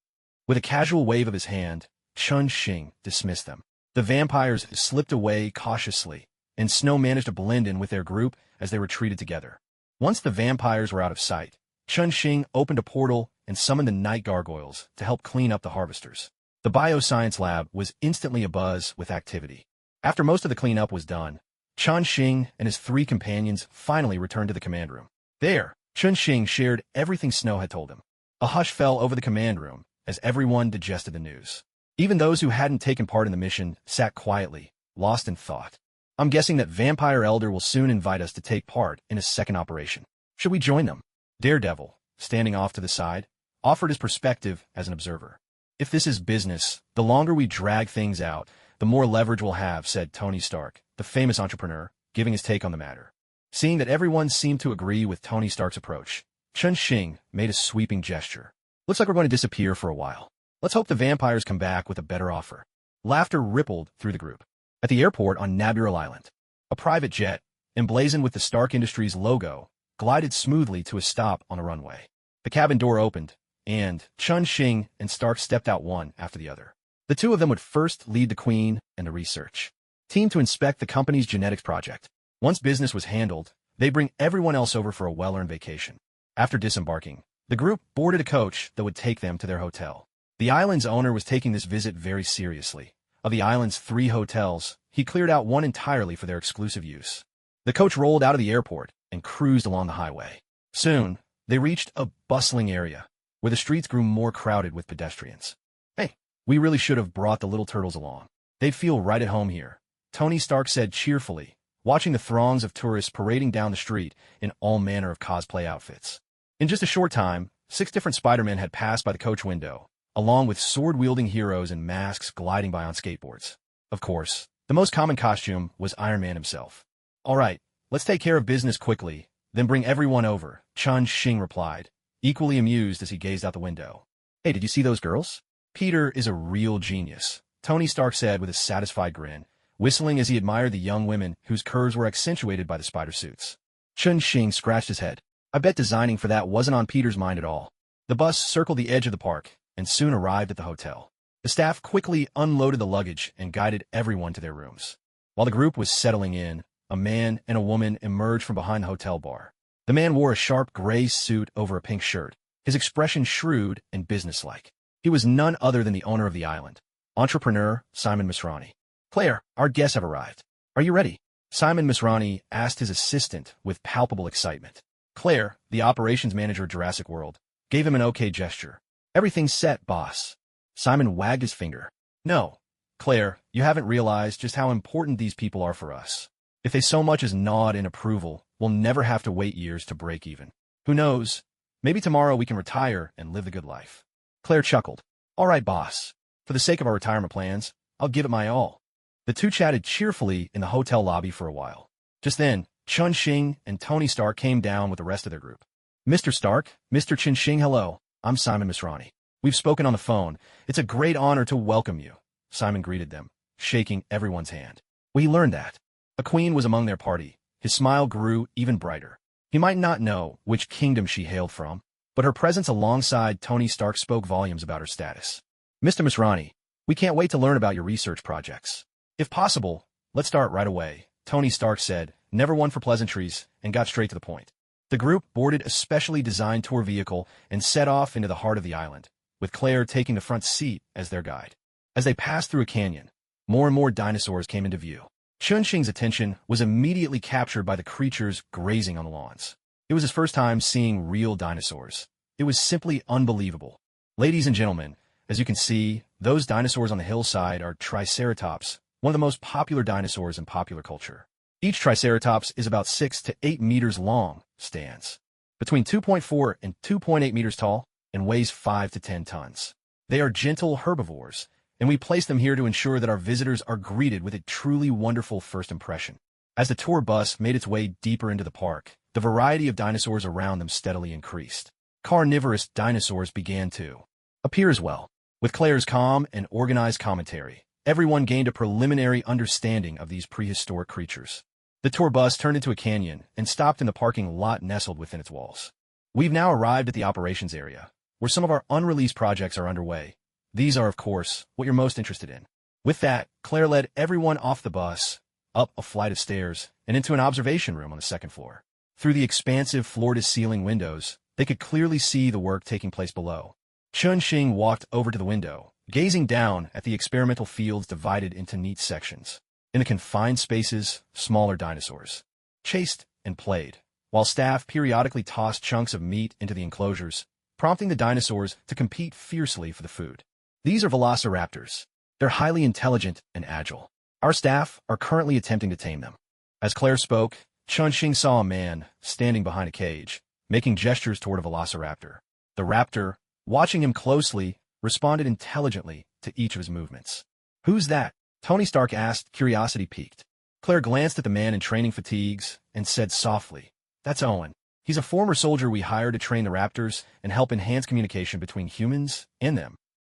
With a casual wave of his hand, Chun Xing dismissed them. The vampires slipped away cautiously, and Snow managed to blend in with their group as they retreated together. Once the vampires were out of sight, Chun Xing opened a portal and summoned the night gargoyles to help clean up the harvesters. The bioscience lab was instantly abuzz with activity. After most of the cleanup was done, Chun Xing and his 3 companions finally returned to the command room. There, Chun Xing shared everything Snow had told him. A hush fell over the command room as everyone digested the news. Even those who hadn't taken part in the mission sat quietly, lost in thought. I'm guessing that Vampire Elder will soon invite us to take part in a second operation. Should we join them? Daredevil, standing off to the side, offered his perspective as an observer. If this is business, the longer we drag things out, the more leverage we'll have, said Tony Stark, the famous entrepreneur, giving his take on the matter. Seeing that everyone seemed to agree with Tony Stark's approach, Chun Xing made a sweeping gesture. Looks like we're going to disappear for a while. Let's hope the vampires come back with a better offer. Laughter rippled through the group. At the airport on Nabural Island, a private jet, emblazoned with the Stark Industries logo, glided smoothly to a stop on a runway. The cabin door opened, and Chun Xing and Stark stepped out one after the other. The 2 of them would first lead the Queen and the research team to inspect the company's genetics project. Once business was handled, they'd bring everyone else over for a well-earned vacation. After disembarking, the group boarded a coach that would take them to their hotel. The island's owner was taking this visit very seriously. Of the island's 3 hotels, he cleared out one entirely for their exclusive use. The coach rolled out of the airport and cruised along the highway. Soon, they reached a bustling area, where the streets grew more crowded with pedestrians. Hey, we really should have brought the little turtles along. They'd feel right at home here, Tony Stark said cheerfully, watching the throngs of tourists parading down the street in all manner of cosplay outfits. In just a short time, 6 different Spider-Men had passed by the coach window, along with sword-wielding heroes in masks gliding by on skateboards. Of course, the most common costume was Iron Man himself. All right, let's take care of business quickly, then bring everyone over, Chun Xing replied, equally amused as he gazed out the window. Hey, did you see those girls? Peter is a real genius, Tony Stark said with a satisfied grin, whistling as he admired the young women whose curves were accentuated by the spider suits. Chun Xing scratched his head. I bet designing for that wasn't on Peter's mind at all. The bus circled the edge of the park and soon arrived at the hotel. The staff quickly unloaded the luggage and guided everyone to their rooms. While the group was settling in, a man and a woman emerged from behind the hotel bar. The man wore a sharp gray suit over a pink shirt, his expression shrewd and businesslike. He was none other than the owner of the island, entrepreneur Simon Misrani. Claire, our guests have arrived. Are you ready? Simon Misrani asked his assistant with palpable excitement. Claire, the operations manager at Jurassic World, gave him an okay gesture. Everything's set, boss. Simon wagged his finger. No, Claire, you haven't realized just how important these people are for us. If they so much as nod in approval, we'll never have to wait years to break even. Who knows? Maybe tomorrow we can retire and live the good life. Claire chuckled. All right, boss. For the sake of our retirement plans, I'll give it my all. The 2 chatted cheerfully in the hotel lobby for a while. Just then, Chun Xing and Tony Stark came down with the rest of their group. Mr. Stark, Mr. Chun Xing, hello. I'm Simon Misrani. We've spoken on the phone. It's a great honor to welcome you. Simon greeted them, shaking everyone's hand. We learned that. A queen was among their party. His smile grew even brighter. He might not know which kingdom she hailed from, but her presence alongside Tony Stark spoke volumes about her status. Mr. Misrani, we can't wait to learn about your research projects. If possible, let's start right away, Tony Stark said, never one for pleasantries, and got straight to the point. The group boarded a specially designed tour vehicle and set off into the heart of the island, with Claire taking the front seat as their guide. As they passed through a canyon, more and more dinosaurs came into view. Chun Xing's attention was immediately captured by the creatures grazing on the lawns. It was his first time seeing real dinosaurs. It was simply unbelievable. Ladies and gentlemen, as you can see, those dinosaurs on the hillside are Triceratops, one of the most popular dinosaurs in popular culture. Each Triceratops is about 6 to 8 meters long, stands between 2.4 and 2.8 meters tall, and weighs 5 to 10 tons. They are gentle herbivores, and we place them here to ensure that our visitors are greeted with a truly wonderful first impression. As the tour bus made its way deeper into the park, the variety of dinosaurs around them steadily increased. Carnivorous dinosaurs began to appear as well. With Claire's calm and organized commentary, everyone gained a preliminary understanding of these prehistoric creatures. The tour bus turned into a canyon and stopped in the parking lot nestled within its walls. We've now arrived at the operations area, where some of our unreleased projects are underway. These are, of course, what you're most interested in. With that, Claire led everyone off the bus, up a flight of stairs, and into an observation room on the second floor. Through the expansive floor-to-ceiling windows, they could clearly see the work taking place below. Chun-Shing walked over to the window, gazing down at the experimental fields divided into neat sections. In the confined spaces, smaller dinosaurs chased and played, while staff periodically tossed chunks of meat into the enclosures, prompting the dinosaurs to compete fiercely for the food. These are velociraptors. They're highly intelligent and agile. Our staff are currently attempting to tame them. As Claire spoke, Chun-Shing saw a man standing behind a cage, making gestures toward a velociraptor. The raptor, watching him closely, responded intelligently to each of his movements. "Who's that?" Tony Stark asked, curiosity piqued. Claire glanced at the man in training fatigues and said softly, "That's Owen. He's a former soldier we hired to train the raptors and help enhance communication between humans and them."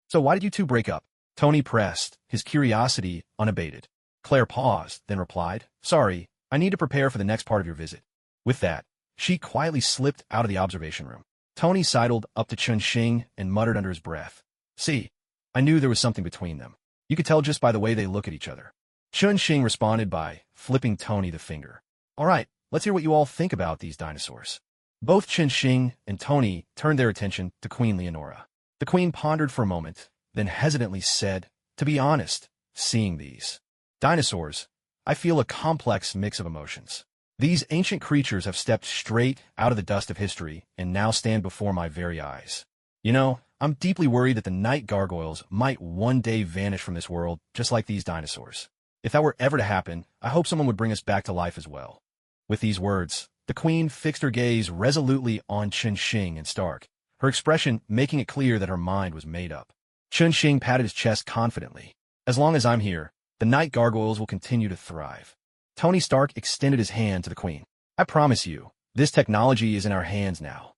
"So why did you two break up?" Tony pressed, his curiosity unabated. Claire paused, then replied, "Sorry, I need to prepare for the next part of your visit." With that, she quietly slipped out of the observation room. Tony sidled up to Chun-Shing and muttered under his breath, "See, I knew there was something between them. You could tell just by the way they look at each other." Chun-Shing responded by flipping Tony the finger. "All right, let's hear what you all think about these dinosaurs." Both Chun-Shing and Tony turned their attention to Queen Leonora. The queen pondered for a moment, then hesitantly said, "To be honest, seeing these dinosaurs, I feel a complex mix of emotions. These ancient creatures have stepped straight out of the dust of history and now stand before my very eyes. You know, I'm deeply worried that the night gargoyles might one day vanish from this world, just like these dinosaurs. If that were ever to happen, I hope someone would bring us back to life as well." With these words, the queen fixed her gaze resolutely on Chun-Shing and Stark, her expression making it clear that her mind was made up. Chun-Shing patted his chest confidently. "As long as I'm here, the night gargoyles will continue to thrive." Tony Stark extended his hand to the queen. "I promise you, this technology is in our hands now."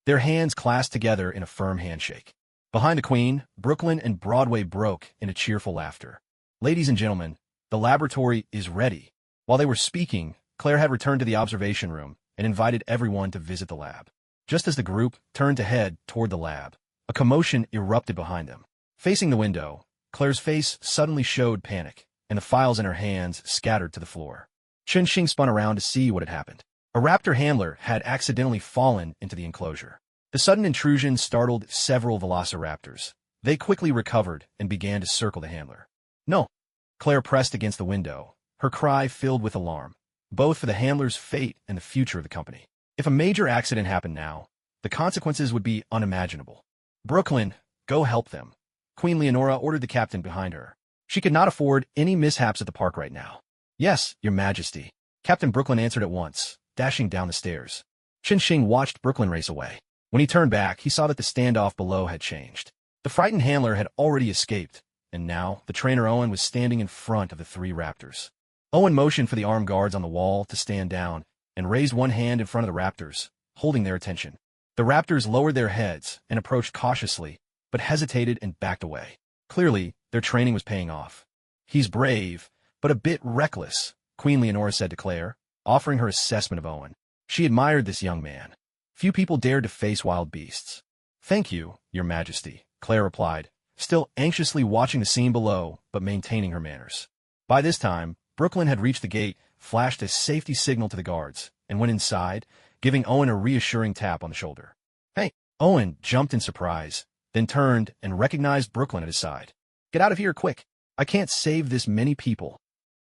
Their hands clasped together in a firm handshake. Behind the queen, Brooklyn and Broadway broke into cheerful laughter. "Ladies and gentlemen, the laboratory is ready." While they were speaking, Claire had returned to the observation room and invited everyone to visit the lab. Just as the group turned to head toward the lab, a commotion erupted behind them. Facing the window, Claire's face suddenly showed panic, and the files in her hands scattered to the floor. Chun-Shing spun around to see what had happened. A raptor handler had accidentally fallen into the enclosure. The sudden intrusion startled several velociraptors. They quickly recovered and began to circle the handler. "No!" Claire pressed against the window, her cry filled with alarm, both for the handler's fate and the future of the company. If a major accident happened now, the consequences would be unimaginable. "Brooklyn, go help them." Queen Leonora ordered the captain behind her. She could not afford any mishaps at the park right now. "Yes, Your Majesty." Captain Brooklyn answered at once, dashing down the stairs. Chun-Shing watched Brooklyn race away. When he turned back, he saw that the standoff below had changed. The frightened handler had already escaped, and now the trainer Owen was standing in front of the three raptors. Owen motioned for the armed guards on the wall to stand down and raised one hand in front of the raptors, holding their attention. The raptors lowered their heads and approached cautiously, but hesitated and backed away. Clearly, their training was paying off. "He's brave, but a bit reckless," Queen Leonora said to Claire, offering her assessment of Owen. She admired this young man. Few people dared to face wild beasts. "Thank you, Your Majesty," Claire replied, still anxiously watching the scene below, but maintaining her manners. By this time, Brooklyn had reached the gate, flashed a safety signal to the guards, and went inside, giving Owen a reassuring tap on the shoulder. "Hey!" Owen jumped in surprise, then turned and recognized Brooklyn at his side. "Get out of here, quick! I can't save this many people,"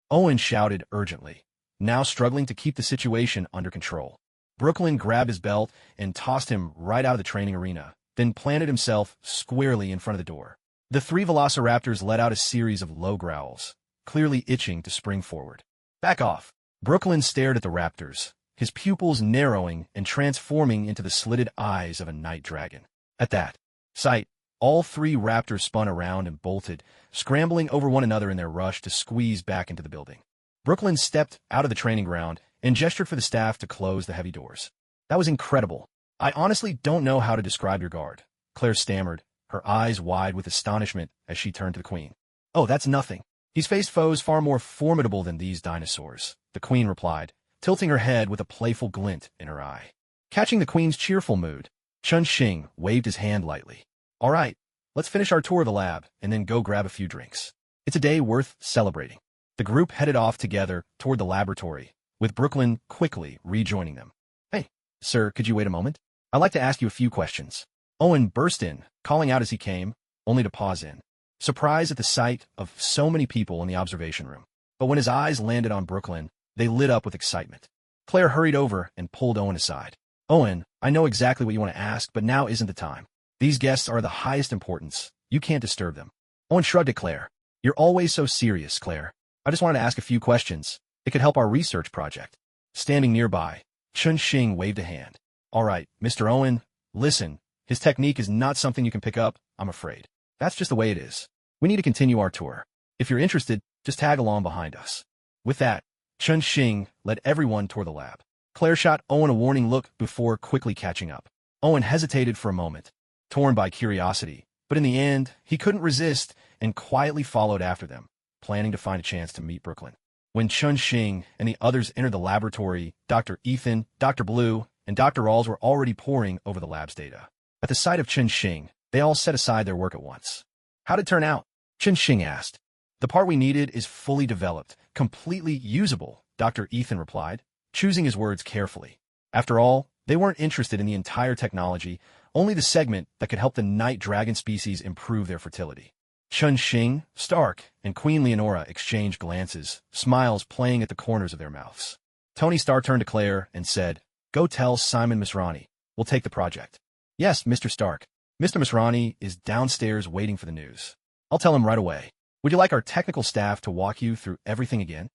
Owen shouted urgently, now struggling to keep the situation under control. Brooklyn grabbed his belt and tossed him right out of the training arena, then planted himself squarely in front of the door. The three velociraptors let out a series of low growls, clearly itching to spring forward. "Back off!" Brooklyn stared at the raptors, his pupils narrowing and transforming into the slitted eyes of a night dragon. At that sight, all three raptors spun around and bolted, scrambling over one another in their rush to squeeze back into the building. Brooklyn stepped out of the training ground and gestured for the staff to close the heavy doors. "That was incredible. I honestly don't know how to describe your guard," Claire stammered, her eyes wide with astonishment as she turned to the queen. "Oh, that's nothing." He's faced foes far more formidable than these dinosaurs, the queen replied, tilting her head with a playful glint in her eye. Catching the queen's cheerful mood, Chun Xing waved his hand lightly. All right, let's finish our tour of the lab and then go grab a few drinks. It's a day worth celebrating. The group headed off together toward the laboratory, with Brooklyn quickly rejoining them. Hey, sir, could you wait a moment? I'd like to ask you a few questions. Owen burst in, calling out as he came, only to pause in surprise at the sight of so many people in the observation room. But when his eyes landed on Brooklyn, they lit up with excitement. Claire hurried over and pulled Owen aside. Owen, I know exactly what you want to ask, but now isn't the time. These guests are the highest importance. You can't disturb them. Owen shrugged at Claire. You're always so serious, Claire. I just wanted to ask a few questions. It could help our research project. Standing nearby, Chun Xing waved a hand. All right, Mr. Owen, listen. His technique is not something you can pick up, I'm afraid. That's just the way it is. We need to continue our tour. If you're interested, just tag along behind us. With that, Chun Xing led everyone toward the lab. Claire shot Owen a warning look before quickly catching up. Owen hesitated for a moment, torn by curiosity, but in the end, he couldn't resist and quietly followed after them, planning to find a chance to meet Brooklyn. When Chun Xing and the others entered the laboratory, Dr. Ethan, Dr. Blue, and Dr. Rawls were already poring over the lab's data. At the sight of Chun Xing, they all set aside their work at once. How'd it turn out? Chun Xing asked. The part we needed is fully developed, completely usable, Dr. Ethan replied, choosing his words carefully. After all, they weren't interested in the entire technology, only the segment that could help the night dragon species improve their fertility. Chun Xing, Stark, and Queen Leonora exchanged glances, smiles playing at the corners of their mouths. Tony Stark turned to Claire and said, Go tell Simon Misrani. We'll take the project. Yes, Mr. Stark. Mr. Misrani is downstairs waiting for the news. I'll tell him right away. Would you like our technical staff to walk you through everything again?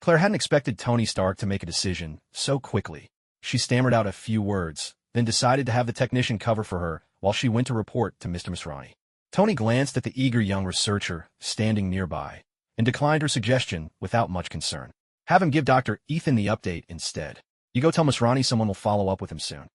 Claire hadn't expected Tony Stark to make a decision so quickly. She stammered out a few words, then decided to have the technician cover for her while she went to report to Mr. Misrani. Tony glanced at the eager young researcher standing nearby and declined her suggestion without much concern. Have him give Dr. Ethan the update instead. You go tell Misrani someone will follow up with him soon.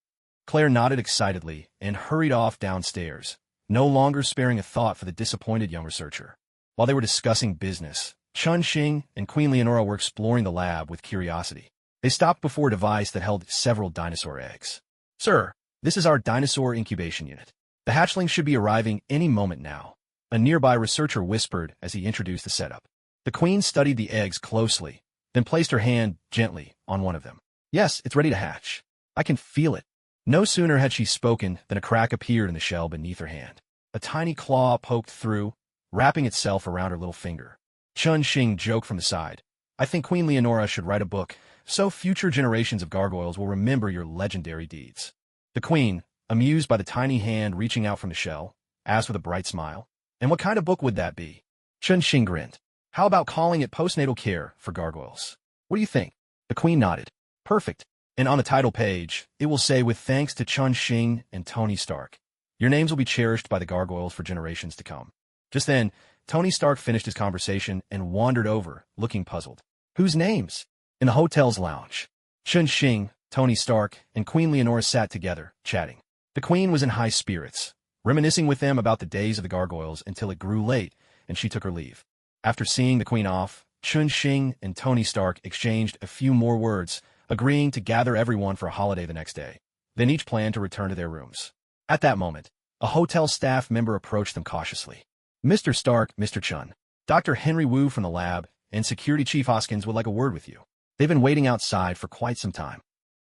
Claire nodded excitedly and hurried off downstairs, no longer sparing a thought for the disappointed young researcher. While they were discussing business, Chun Xing and Queen Leonora were exploring the lab with curiosity. They stopped before a device that held several dinosaur eggs. Sir, this is our dinosaur incubation unit. The hatchlings should be arriving any moment now, a nearby researcher whispered as he introduced the setup. The queen studied the eggs closely, then placed her hand gently on one of them. Yes, it's ready to hatch. I can feel it. No sooner had she spoken than a crack appeared in the shell beneath her hand. A tiny claw poked through, wrapping itself around her little finger. Chun Xing joked from the side. I think Queen Leonora should write a book, so future generations of gargoyles will remember your legendary deeds. The queen, amused by the tiny hand reaching out from the shell, asked with a bright smile. And what kind of book would that be? Chun Xing grinned. How about calling it Postnatal Care for Gargoyles? What do you think? The queen nodded. Perfect. And on the title page, it will say, with thanks to Chun Xing and Tony Stark. Your names will be cherished by the gargoyles for generations to come. Just then, Tony Stark finished his conversation and wandered over, looking puzzled. Whose names? In the hotel's lounge, Chun Xing, Tony Stark, and Queen Leonora sat together, chatting. The queen was in high spirits, reminiscing with them about the days of the gargoyles until it grew late, and she took her leave. After seeing the queen off, Chun Xing and Tony Stark exchanged a few more words, agreeing to gather everyone for a holiday the next day. Then each planned to return to their rooms. At that moment, a hotel staff member approached them cautiously. Mr. Stark, Mr. Chun, Dr. Henry Wu from the lab, and Security Chief Hoskins would like a word with you. They've been waiting outside for quite some time.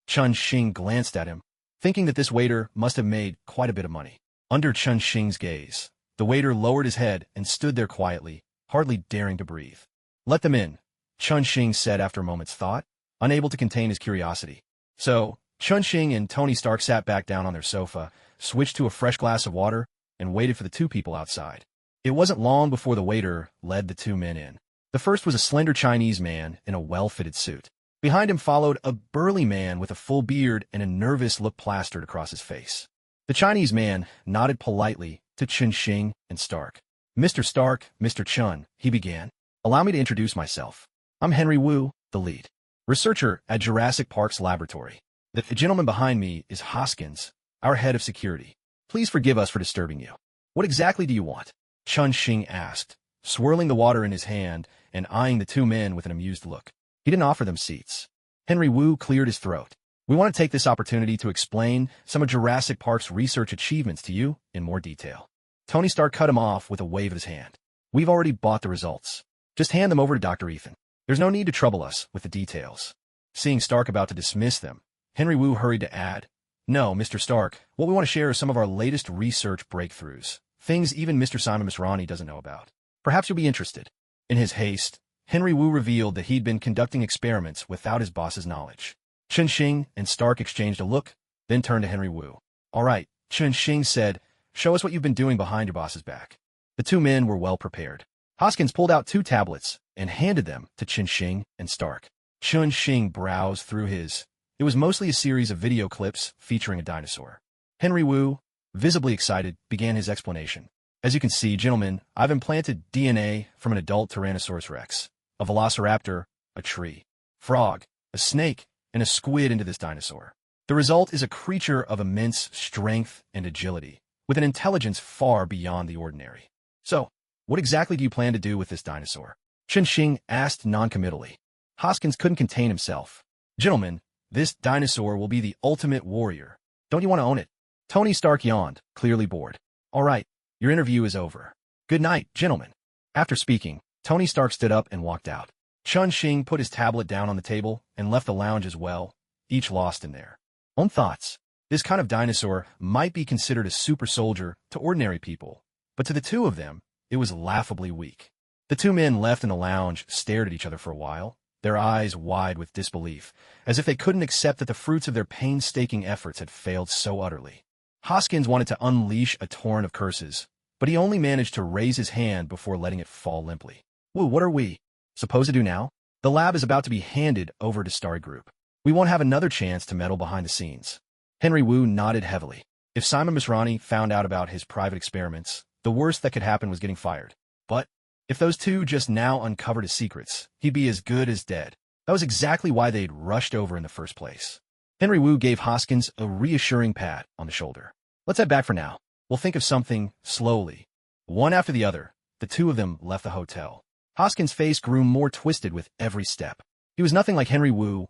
Chun Xing glanced at him, thinking that this waiter must have made quite a bit of money. Under Chun Xing's gaze, the waiter lowered his head and stood there quietly, hardly daring to breathe. Let them in, Chun Xing said after a moment's thought, unable to contain his curiosity. So, Chun Xing and Tony Stark sat back down on their sofa, switched to a fresh glass of water, and waited for the two people outside. It wasn't long before the waiter led the two men in. The first was a slender Chinese man in a well-fitted suit. Behind him followed a burly man with a full beard and a nervous look plastered across his face. The Chinese man nodded politely to Chun Xing and Stark. Mr. Stark, Mr. Chun, he began. Allow me to introduce myself. I'm Henry Wu, the lead researcher at Jurassic Park's laboratory. The gentleman behind me is Hoskins, our head of security. Please forgive us for disturbing you. What exactly do you want? Chun Xing asked, swirling the water in his hand and eyeing the two men with an amused look. He didn't offer them seats. Henry Wu cleared his throat. We want to take this opportunity to explain some of Jurassic Park's research achievements to you in more detail. Tony Stark cut him off with a wave of his hand. We've already bought the results. Just hand them over to Dr. Ethan. There's no need to trouble us with the details. Seeing Stark about to dismiss them, Henry Wu hurried to add, No, Mr. Stark, what we want to share is some of our latest research breakthroughs, things even Mr. Simon Masrani doesn't know about. Perhaps you'll be interested. In his haste, Henry Wu revealed that he'd been conducting experiments without his boss's knowledge. Chen Xing and Stark exchanged a look, then turned to Henry Wu. All right, Chen Xing said, show us what you've been doing behind your boss's back. The two men were well prepared. Hoskins pulled out 2 tablets and handed them to Chen Xing and Stark. Chen Xing browsed through his. It was mostly a series of video clips featuring a dinosaur. Henry Wu, visibly excited, began his explanation. As you can see, gentlemen, I've implanted DNA from an adult Tyrannosaurus rex, a velociraptor, a tree, frog, a snake, and a squid into this dinosaur. The result is a creature of immense strength and agility, with an intelligence far beyond the ordinary. So, what exactly do you plan to do with this dinosaur? Chen Xing asked noncommittally. Hoskins couldn't contain himself. Gentlemen, this dinosaur will be the ultimate warrior. Don't you want to own it? Tony Stark yawned, clearly bored. All right, your interview is over. Good night, gentlemen. After speaking, Tony Stark stood up and walked out. Chen Xing put his tablet down on the table and left the lounge as well, each lost in their own thoughts. This kind of dinosaur might be considered a super soldier to ordinary people, but to the two of them, it was laughably weak. The two men left in the lounge stared at each other for a while, their eyes wide with disbelief, as if they couldn't accept that the fruits of their painstaking efforts had failed so utterly. Hoskins wanted to unleash a torrent of curses, but he only managed to raise his hand before letting it fall limply. Whoa, what are we supposed to do now? The lab is about to be handed over to Starry Group. We won't have another chance to meddle behind the scenes. Henry Wu nodded heavily. If Simon Masrani found out about his private experiments, the worst that could happen was getting fired. But if those two just now uncovered his secrets, he'd be as good as dead. That was exactly why they'd rushed over in the first place. Henry Wu gave Hoskins a reassuring pat on the shoulder. Let's head back for now. We'll think of something slowly. One after the other, the two of them left the hotel. Hoskins' face grew more twisted with every step. He was nothing like Henry Wu.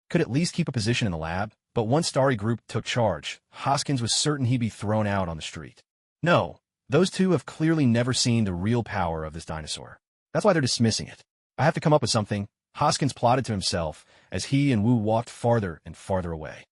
Could at least keep a position in the lab, but once Starry Group took charge, Hoskins was certain he'd be thrown out on the street. No, those two have clearly never seen the real power of this dinosaur. That's why they're dismissing it. I have to come up with something, Hoskins plotted to himself as he and Wu walked farther and farther away.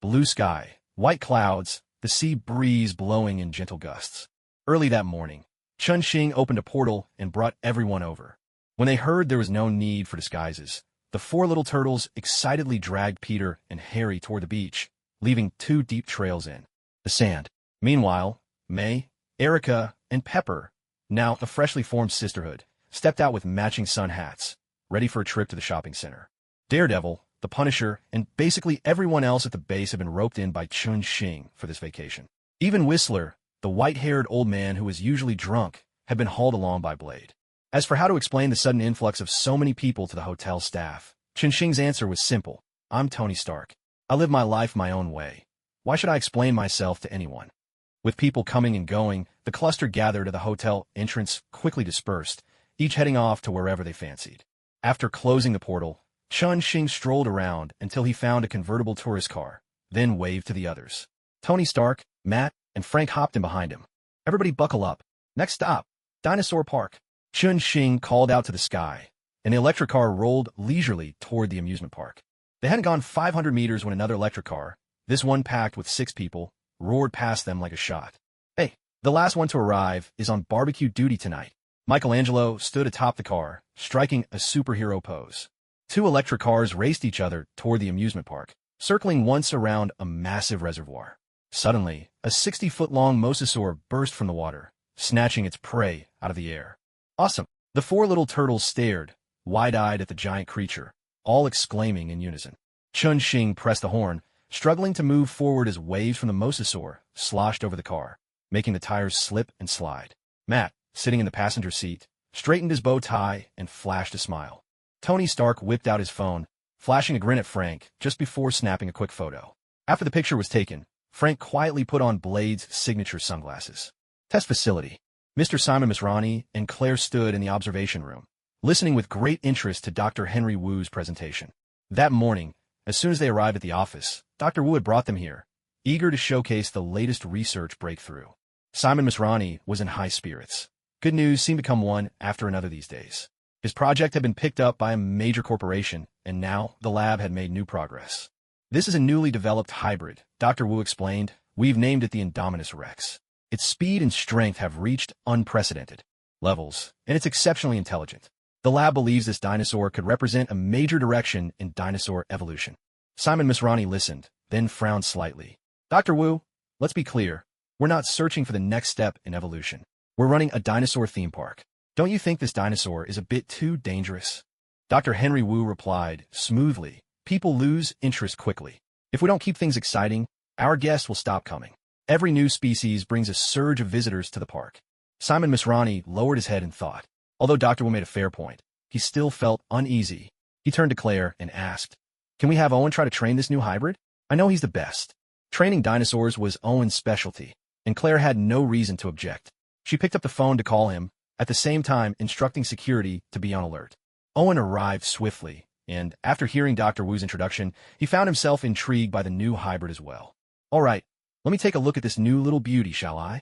Blue sky, white clouds, the sea breeze blowing in gentle gusts. Early that morning, Chen Xing opened a portal and brought everyone over. When they heard there was no need for disguises, the 4 little turtles excitedly dragged Peter and Harry toward the beach, leaving 2 deep trails in the sand. Meanwhile, May, Erica, and Pepper, now a freshly formed sisterhood, stepped out with matching sun hats, ready for a trip to the shopping center. Daredevil, the Punisher, and basically everyone else at the base had been roped in by Chen Xing for this vacation. Even Whistler, the white-haired old man who was usually drunk, had been hauled along by Blade. As for how to explain the sudden influx of so many people to the hotel staff, Chen Xing's answer was simple. I'm Tony Stark. I live my life my own way. Why should I explain myself to anyone? With people coming and going, the cluster gathered at the hotel entrance quickly dispersed, each heading off to wherever they fancied. After closing the portal, Chen Xing strolled around until he found a convertible tourist car, then waved to the others. Tony Stark, Matt, and Frank hopped in behind him. Everybody buckle up. Next stop, Dinosaur Park. Chen Xing called out to the sky, and the electric car rolled leisurely toward the amusement park. They hadn't gone 500 meters when another electric car, this one packed with 6 people, roared past them like a shot. Hey, the last one to arrive is on barbecue duty tonight. Michelangelo stood atop the car, striking a superhero pose. 2 electric cars raced each other toward the amusement park, circling once around a massive reservoir. Suddenly, a 60-foot-long mosasaur burst from the water, snatching its prey out of the air. Awesome! The 4 little turtles stared, wide-eyed at the giant creature, all exclaiming in unison. Chen Xing pressed the horn, struggling to move forward as waves from the mosasaur sloshed over the car, making the tires slip and slide. Matt, sitting in the passenger seat, straightened his bow tie and flashed a smile. Tony Stark whipped out his phone, flashing a grin at Frank just before snapping a quick photo. After the picture was taken, Frank quietly put on Blade's signature sunglasses. Test facility. Mr. Simon Misrani and Claire stood in the observation room, listening with great interest to Dr. Henry Wu's presentation. That morning, as soon as they arrived at the office, Dr. Wu had brought them here, eager to showcase the latest research breakthrough. Simon Misrani was in high spirits. Good news seemed to come one after another these days. His project had been picked up by a major corporation, and now the lab had made new progress. This is a newly developed hybrid, Dr. Wu explained. We've named it the Indominus Rex. Its speed and strength have reached unprecedented levels, and it's exceptionally intelligent. The lab believes this dinosaur could represent a major direction in dinosaur evolution. Simon Misrani listened, then frowned slightly. Dr. Wu, let's be clear. We're not searching for the next step in evolution. We're running a dinosaur theme park. Don't you think this dinosaur is a bit too dangerous? Dr. Henry Wu replied, smoothly. People lose interest quickly. If we don't keep things exciting, our guests will stop coming. Every new species brings a surge of visitors to the park. Simon Misrani lowered his head in thought. Although Dr. Wu made a fair point, he still felt uneasy. He turned to Claire and asked, can we have Owen try to train this new hybrid? I know he's the best. Training dinosaurs was Owen's specialty, and Claire had no reason to object. She picked up the phone to call him, at the same time instructing security to be on alert. Owen arrived swiftly, and after hearing Dr. Wu's introduction, he found himself intrigued by the new hybrid as well. All right, let me take a look at this new little beauty, shall I?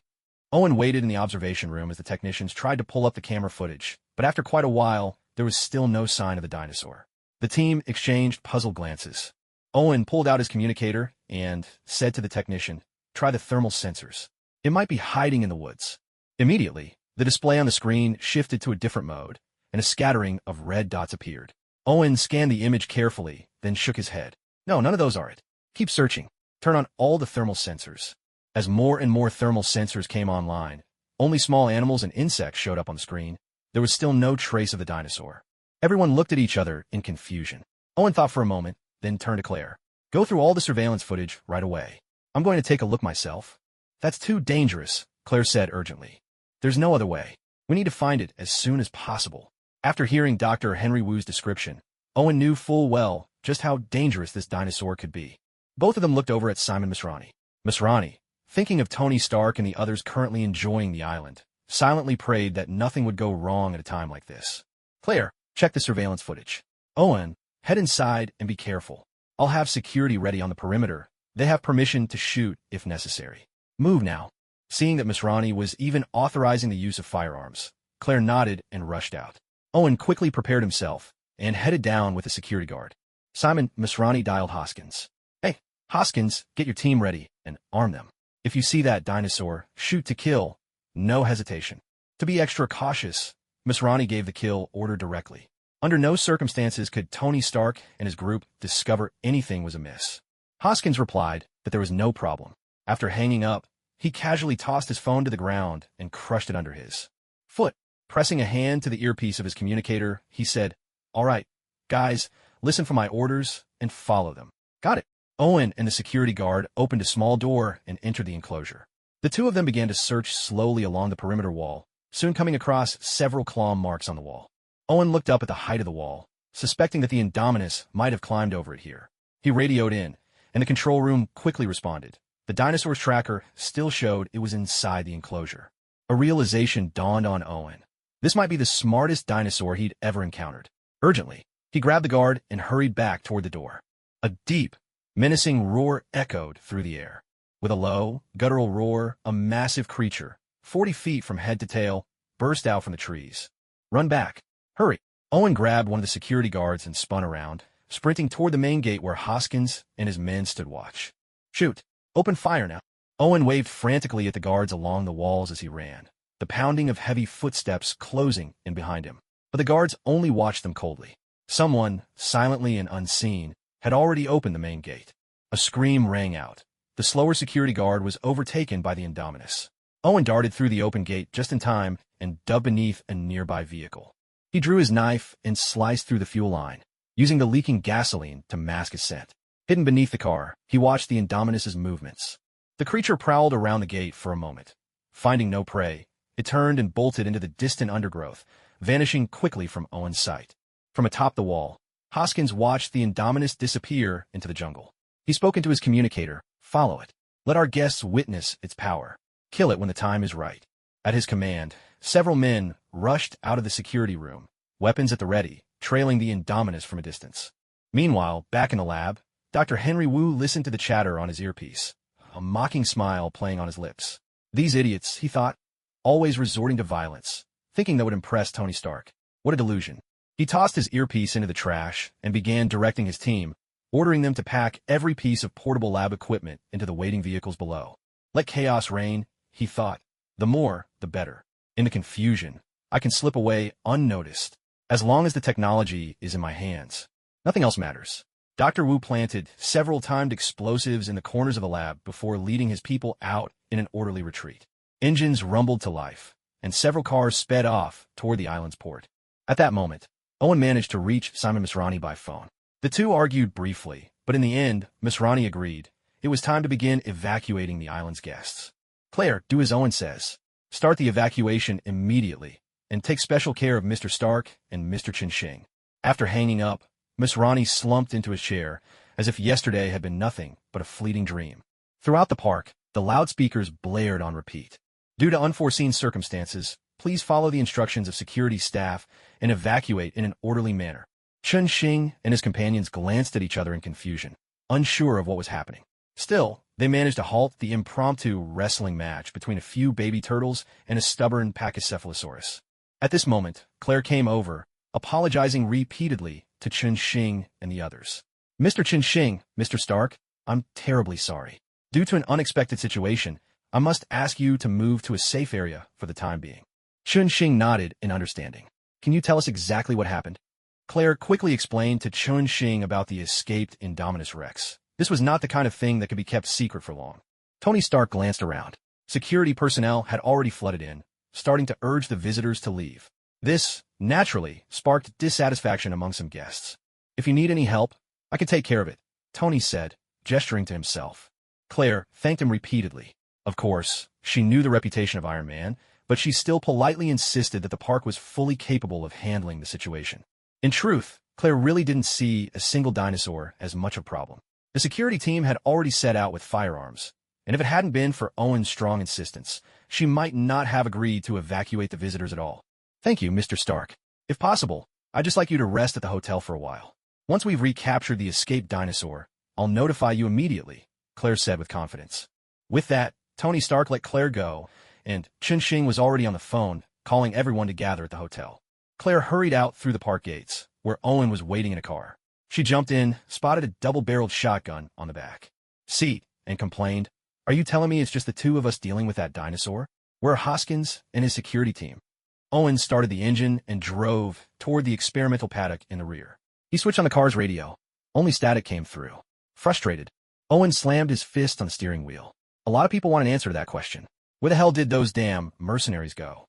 Owen waited in the observation room as the technicians tried to pull up the camera footage, but after quite a while, there was still no sign of the dinosaur. The team exchanged puzzled glances. Owen pulled out his communicator and said to the technician, try the thermal sensors. It might be hiding in the woods. Immediately, the display on the screen shifted to a different mode, and a scattering of red dots appeared. Owen scanned the image carefully, then shook his head. No, none of those are it. Keep searching. Turn on all the thermal sensors. As more and more thermal sensors came online, only small animals and insects showed up on the screen. There was still no trace of the dinosaur. Everyone looked at each other in confusion. Owen thought for a moment, then turned to Claire. Go through all the surveillance footage right away. I'm going to take a look myself. That's too dangerous, Claire said urgently. There's no other way. We need to find it as soon as possible. After hearing Dr. Henry Wu's description, Owen knew full well just how dangerous this dinosaur could be. Both of them looked over at Simon Misrani. Misrani, thinking of Tony Stark and the others currently enjoying the island, silently prayed that nothing would go wrong at a time like this. Claire, check the surveillance footage. Owen, head inside and be careful. I'll have security ready on the perimeter. They have permission to shoot if necessary. Move now. Seeing that Misrani was even authorizing the use of firearms, Claire nodded and rushed out. Owen quickly prepared himself and headed down with the security guard. Simon Misrani dialed Hoskins. Hey, Hoskins, get your team ready and arm them. If you see that dinosaur, shoot to kill. No hesitation. To be extra cautious, Misrani gave the kill order directly. Under no circumstances could Tony Stark and his group discover anything was amiss. Hoskins replied that there was no problem. After hanging up, he casually tossed his phone to the ground and crushed it under his foot. Pressing a hand to the earpiece of his communicator, he said, all right, guys, listen for my orders and follow them. Got it. Owen and the security guard opened a small door and entered the enclosure. The two of them began to search slowly along the perimeter wall, soon coming across several claw marks on the wall. Owen looked up at the height of the wall, suspecting that the Indominus might have climbed over it here. He radioed in, and the control room quickly responded. The dinosaur's tracker still showed it was inside the enclosure. A realization dawned on Owen. This might be the smartest dinosaur he'd ever encountered. Urgently, he grabbed the guard and hurried back toward the door. A deep, menacing roar echoed through the air. With a low, guttural roar, a massive creature, 40 feet from head to tail, burst out from the trees. Run back. Hurry. Owen grabbed one of the security guards and spun around, sprinting toward the main gate where Hoskins and his men stood watch. Shoot. Open fire now. Owen waved frantically at the guards along the walls as he ran, the pounding of heavy footsteps closing in behind him. But the guards only watched them coldly. Someone, silently and unseen, had already opened the main gate. A scream rang out. The slower security guard was overtaken by the Indominus. Owen darted through the open gate just in time and dug beneath a nearby vehicle. He drew his knife and sliced through the fuel line, using the leaking gasoline to mask his scent. Hidden beneath the car, he watched the Indominus's movements. The creature prowled around the gate for a moment. Finding no prey, it turned and bolted into the distant undergrowth, vanishing quickly from Owen's sight. From atop the wall, Hoskins watched the Indominus disappear into the jungle. He spoke into his communicator. Follow it. Let our guests witness its power. Kill it when the time is right. At his command, several men rushed out of the security room, weapons at the ready, trailing the Indominus from a distance. Meanwhile, back in the lab, Dr. Henry Wu listened to the chatter on his earpiece, a mocking smile playing on his lips. These idiots, he thought, always resorting to violence, thinking that would impress Tony Stark. What a delusion. He tossed his earpiece into the trash and began directing his team, ordering them to pack every piece of portable lab equipment into the waiting vehicles below. Let chaos reign, he thought. The more, the better. In the confusion, I can slip away unnoticed. As long as the technology is in my hands, nothing else matters. Dr. Wu planted several timed explosives in the corners of the lab before leading his people out in an orderly retreat. Engines rumbled to life, and several cars sped off toward the island's port. At that moment, Owen managed to reach Simon Masrani by phone. The two argued briefly, but in the end, Masrani agreed. It was time to begin evacuating the island's guests. Claire, do as Owen says. Start the evacuation immediately, and take special care of Mr. Stark and Mr. Chin-Shing. After hanging up, Masrani slumped into his chair, as if yesterday had been nothing but a fleeting dream. Throughout the park, the loudspeakers blared on repeat. Due to unforeseen circumstances, please follow the instructions of security staff and evacuate in an orderly manner. Chin-Shing and his companions glanced at each other in confusion, unsure of what was happening. Still, they managed to halt the impromptu wrestling match between a few baby turtles and a stubborn Pachycephalosaurus. At this moment, Claire came over, apologizing repeatedly to Chin-Shing and the others. Mr. Chin-Shing, Mr. Stark, I'm terribly sorry. Due to an unexpected situation, I must ask you to move to a safe area for the time being. Chin-Shing nodded in understanding. Can you tell us exactly what happened? Claire quickly explained to Chin-Shing about the escaped Indominus Rex. This was not the kind of thing that could be kept secret for long. Tony Stark glanced around. Security personnel had already flooded in, starting to urge the visitors to leave. This, naturally, sparked dissatisfaction among some guests. If you need any help, I can take care of it, Tony said, gesturing to himself. Claire thanked him repeatedly. Of course, she knew the reputation of Iron Man, but she still politely insisted that the park was fully capable of handling the situation. In truth, Claire really didn't see a single dinosaur as much of a problem. The security team had already set out with firearms, and if it hadn't been for Owen's strong insistence, she might not have agreed to evacuate the visitors at all. Thank you, Mr. Stark. If possible, I'd just like you to rest at the hotel for a while. Once we've recaptured the escaped dinosaur, I'll notify you immediately, Claire said with confidence. With that, Tony Stark let Claire go, and Chin-Shing was already on the phone, calling everyone to gather at the hotel. Claire hurried out through the park gates, where Owen was waiting in a car. She jumped in, spotted a double-barreled shotgun on the back seat, and complained, "Are you telling me it's just the two of us dealing with that dinosaur? Where are Hoskins and his security team?" Owen started the engine and drove toward the experimental paddock in the rear. He switched on the car's radio. Only static came through. Frustrated, Owen slammed his fist on the steering wheel. A lot of people want an answer to that question. Where the hell did those damn mercenaries go?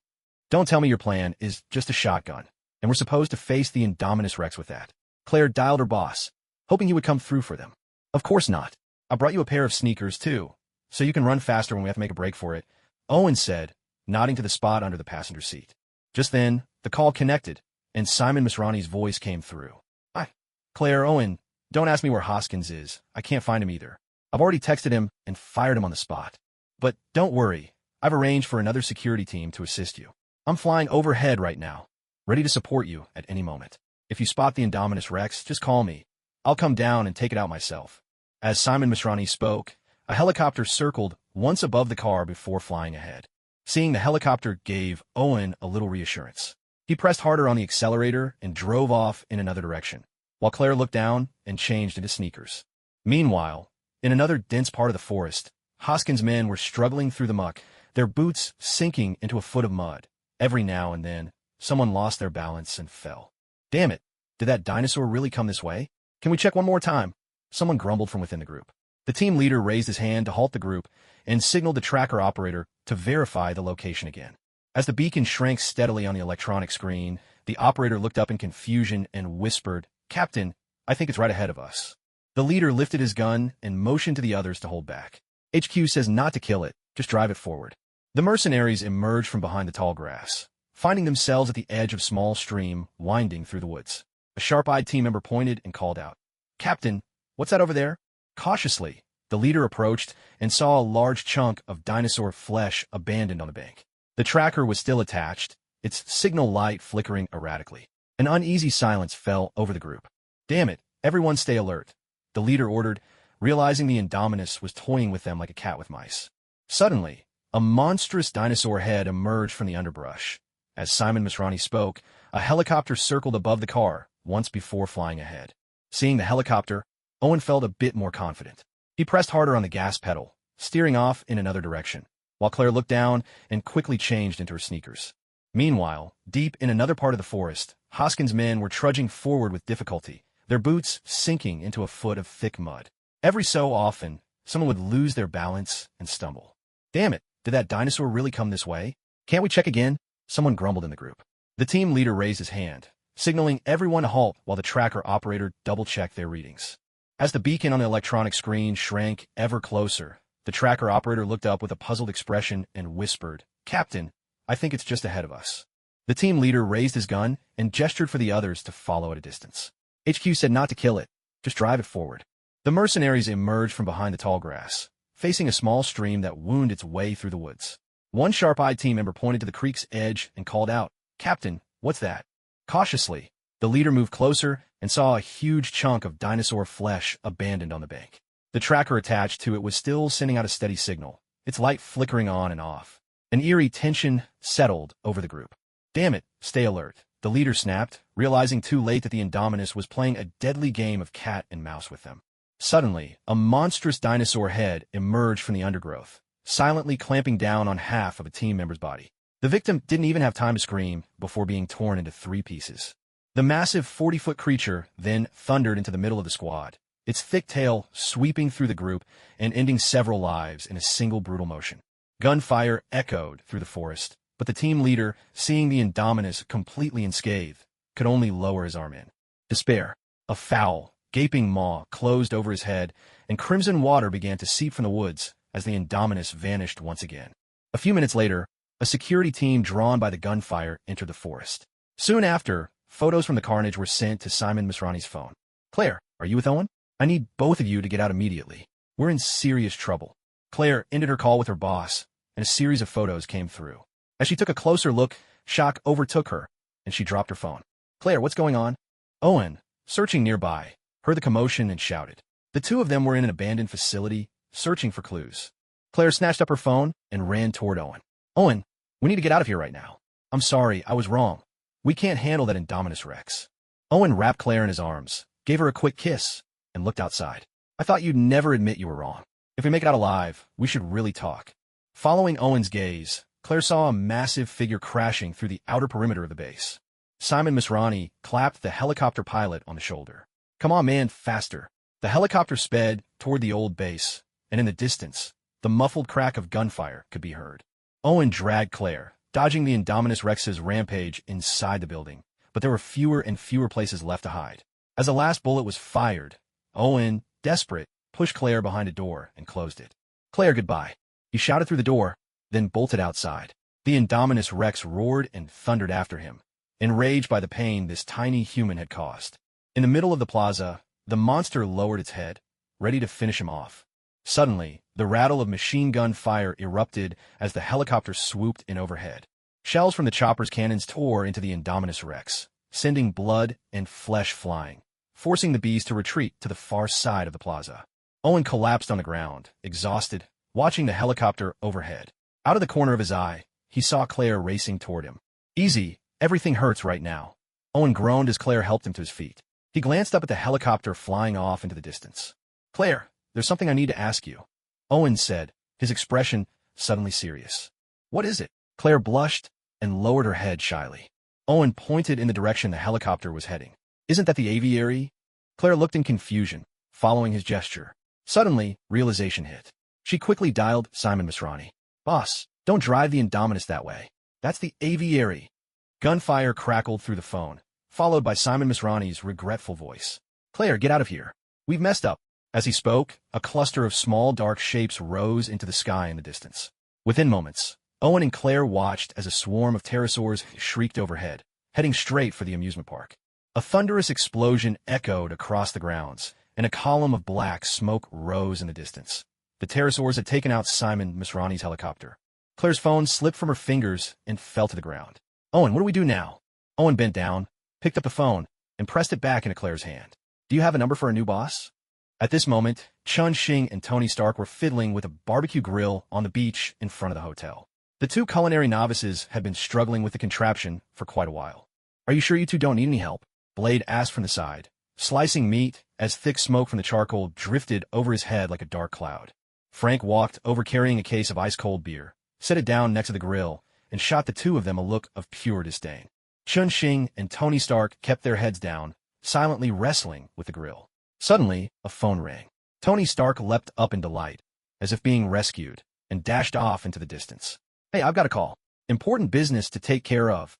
Don't tell me your plan is just a shotgun, and we're supposed to face the Indominus Rex with that. Claire dialed her boss, hoping he would come through for them. Of course not. I brought you a pair of sneakers, too, so you can run faster when we have to make a break for it, Owen said, nodding to the spot under the passenger seat. Just then, the call connected, and Simon Masrani's voice came through. Hi. Claire, Owen, don't ask me where Hoskins is. I can't find him either. I've already texted him and fired him on the spot. But don't worry. I've arranged for another security team to assist you. I'm flying overhead right now, ready to support you at any moment. If you spot the Indominus Rex, just call me. I'll come down and take it out myself. As Simon Masrani spoke, a helicopter circled once above the car before flying ahead. Seeing the helicopter gave Owen a little reassurance. He pressed harder on the accelerator and drove off in another direction, while Claire looked down and changed into sneakers. Meanwhile, in another dense part of the forest, Hoskins' men were struggling through the muck, their boots sinking into a foot of mud. Every now and then, someone lost their balance and fell. Damn it, did that dinosaur really come this way? Can we check one more time? Someone grumbled from within the group. The team leader raised his hand to halt the group and signaled the tracker operator to verify the location again. As the beacon shrank steadily on the electronic screen, the operator looked up in confusion and whispered, "Captain, I think it's right ahead of us." The leader lifted his gun and motioned to the others to hold back. HQ says not to kill it, just drive it forward. The mercenaries emerged from behind the tall grass, finding themselves at the edge of a small stream winding through the woods. A sharp-eyed team member pointed and called out, "Captain, what's that over there?" Cautiously, the leader approached and saw a large chunk of dinosaur flesh abandoned on the bank. The tracker was still attached, its signal light flickering erratically. An uneasy silence fell over the group. "Damn it, everyone stay alert," the leader ordered, realizing the Indominus was toying with them like a cat with mice. Suddenly, a monstrous dinosaur head emerged from the underbrush. As Simon Misrani spoke, a helicopter circled above the car, once before flying ahead. Seeing the helicopter, Owen felt a bit more confident. He pressed harder on the gas pedal, steering off in another direction, while Claire looked down and quickly changed into her sneakers. Meanwhile, deep in another part of the forest, Hoskins' men were trudging forward with difficulty, their boots sinking into a foot of thick mud. Every so often, someone would lose their balance and stumble. "Damn it, did that dinosaur really come this way? Can't we check again?" Someone grumbled in the group. The team leader raised his hand, signaling everyone to halt while the tracker operator double-checked their readings. As the beacon on the electronic screen shrank ever closer, the tracker operator looked up with a puzzled expression and whispered, "Captain, I think it's just ahead of us." The team leader raised his gun and gestured for the others to follow at a distance. HQ said not to kill it, just drive it forward. The mercenaries emerged from behind the tall grass, facing a small stream that wound its way through the woods. One sharp-eyed team member pointed to the creek's edge and called out, "Captain, what's that?" Cautiously, the leader moved closer and saw a huge chunk of dinosaur flesh abandoned on the bank. The tracker attached to it was still sending out a steady signal, its light flickering on and off. An eerie tension settled over the group. "Damn it, stay alert," the leader snapped, realizing too late that the Indominus was playing a deadly game of cat and mouse with them. Suddenly, a monstrous dinosaur head emerged from the undergrowth, silently clamping down on half of a team member's body. The victim didn't even have time to scream before being torn into 3 pieces. The massive 40-foot creature then thundered into the middle of the squad, its thick tail sweeping through the group and ending several lives in a single brutal motion. Gunfire echoed through the forest, but the team leader, seeing the Indominus completely unscathed, could only lower his arm in despair. A foul, gaping maw closed over his head, and crimson water began to seep from the woods as the Indominus vanished once again. A few minutes later, a security team drawn by the gunfire entered the forest. Soon after, photos from the carnage were sent to Simon Misrani's phone. "Claire, are you with Owen? I need both of you to get out immediately. We're in serious trouble." Claire ended her call with her boss, and a series of photos came through. As she took a closer look, shock overtook her, and she dropped her phone. "Claire, what's going on?" Owen, searching nearby, heard the commotion and shouted. The two of them were in an abandoned facility, searching for clues. Claire snatched up her phone and ran toward Owen. "Owen, we need to get out of here right now. I'm sorry, I was wrong. We can't handle that Indominus Rex." Owen wrapped Claire in his arms, gave her a quick kiss, and looked outside. "I thought you'd never admit you were wrong. If we make it out alive, we should really talk." Following Owen's gaze, Claire saw a massive figure crashing through the outer perimeter of the base. Simon Misrani clapped the helicopter pilot on the shoulder. "Come on, man, faster." The helicopter sped toward the old base, and in the distance, the muffled crack of gunfire could be heard. Owen dragged Claire, dodging the Indominus Rex's rampage inside the building, but there were fewer and fewer places left to hide. As the last bullet was fired, Owen, desperate, pushed Claire behind a door and closed it. "Claire, goodbye." He shouted through the door, then bolted outside. The Indominus Rex roared and thundered after him, enraged by the pain this tiny human had caused. In the middle of the plaza, the monster lowered its head, ready to finish him off. Suddenly, the rattle of machine gun fire erupted as the helicopter swooped in overhead. Shells from the chopper's cannons tore into the Indominus Rex, sending blood and flesh flying, forcing the beast to retreat to the far side of the plaza. Owen collapsed on the ground, exhausted, watching the helicopter overhead. Out of the corner of his eye, he saw Claire racing toward him. "Easy, everything hurts right now." Owen groaned as Claire helped him to his feet. He glanced up at the helicopter flying off into the distance. "Claire, there's something I need to ask you," Owen said, his expression suddenly serious. "What is it?" Claire blushed and lowered her head shyly. Owen pointed in the direction the helicopter was heading. "Isn't that the aviary?" Claire looked in confusion, following his gesture. Suddenly, realization hit. She quickly dialed Simon Misrani. "Boss, don't drive the Indominus that way. That's the aviary." Gunfire crackled through the phone, followed by Simon Misrani's regretful voice. "Claire, get out of here. We've messed up." As he spoke, a cluster of small dark shapes rose into the sky in the distance. Within moments, Owen and Claire watched as a swarm of pterosaurs shrieked overhead, heading straight for the amusement park. A thunderous explosion echoed across the grounds, and a column of black smoke rose in the distance. The pterosaurs had taken out Simon Misrani's helicopter. Claire's phone slipped from her fingers and fell to the ground. Owen, what do we do now? Owen bent down, picked up the phone, and pressed it back into Claire's hand. Do you have a number for a new boss? At this moment, Chun Xing and Tony Stark were fiddling with a barbecue grill on the beach in front of the hotel. The two culinary novices had been struggling with the contraption for quite a while. Are you sure you two don't need any help? Blade asked from the side, slicing meat as thick smoke from the charcoal drifted over his head like a dark cloud. Frank walked over carrying a case of ice-cold beer, set it down next to the grill, and shot the two of them a look of pure disdain. Chun Xing and Tony Stark kept their heads down, silently wrestling with the grill. Suddenly, a phone rang. Tony Stark leapt up in delight, as if being rescued, and dashed off into the distance. Hey, I've got a call. Important business to take care of.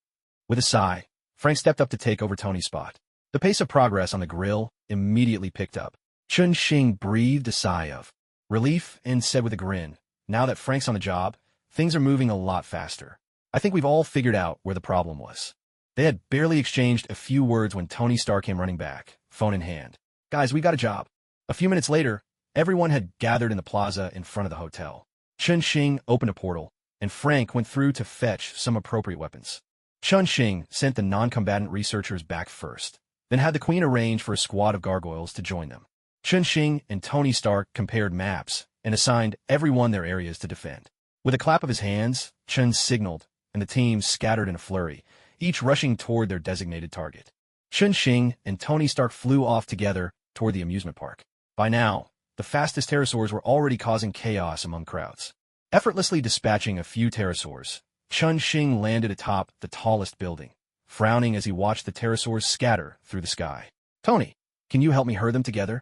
With a sigh, Frank stepped up to take over Tony's spot. The pace of progress on the grill immediately picked up. Chun Xing breathed a sigh of relief and said with a grin, now that Frank's on the job, things are moving a lot faster. I think we've all figured out where the problem was. They had barely exchanged a few words when Tony Stark came running back, phone in hand. Guys, we got a job. A few minutes later, everyone had gathered in the plaza in front of the hotel. Chun Xing opened a portal, and Frank went through to fetch some appropriate weapons. Chun Xing sent the non-combatant researchers back first, then had the Queen arrange for a squad of gargoyles to join them. Chun Xing and Tony Stark compared maps and assigned everyone their areas to defend. With a clap of his hands, Chun signaled, and the teams scattered in a flurry, each rushing toward their designated target. Chun Xing and Tony Stark flew off together toward the amusement park. By now, the fastest pterosaurs were already causing chaos among crowds. Effortlessly dispatching a few pterosaurs, Chun Xing landed atop the tallest building, frowning as he watched the pterosaurs scatter through the sky. Tony, can you help me herd them together?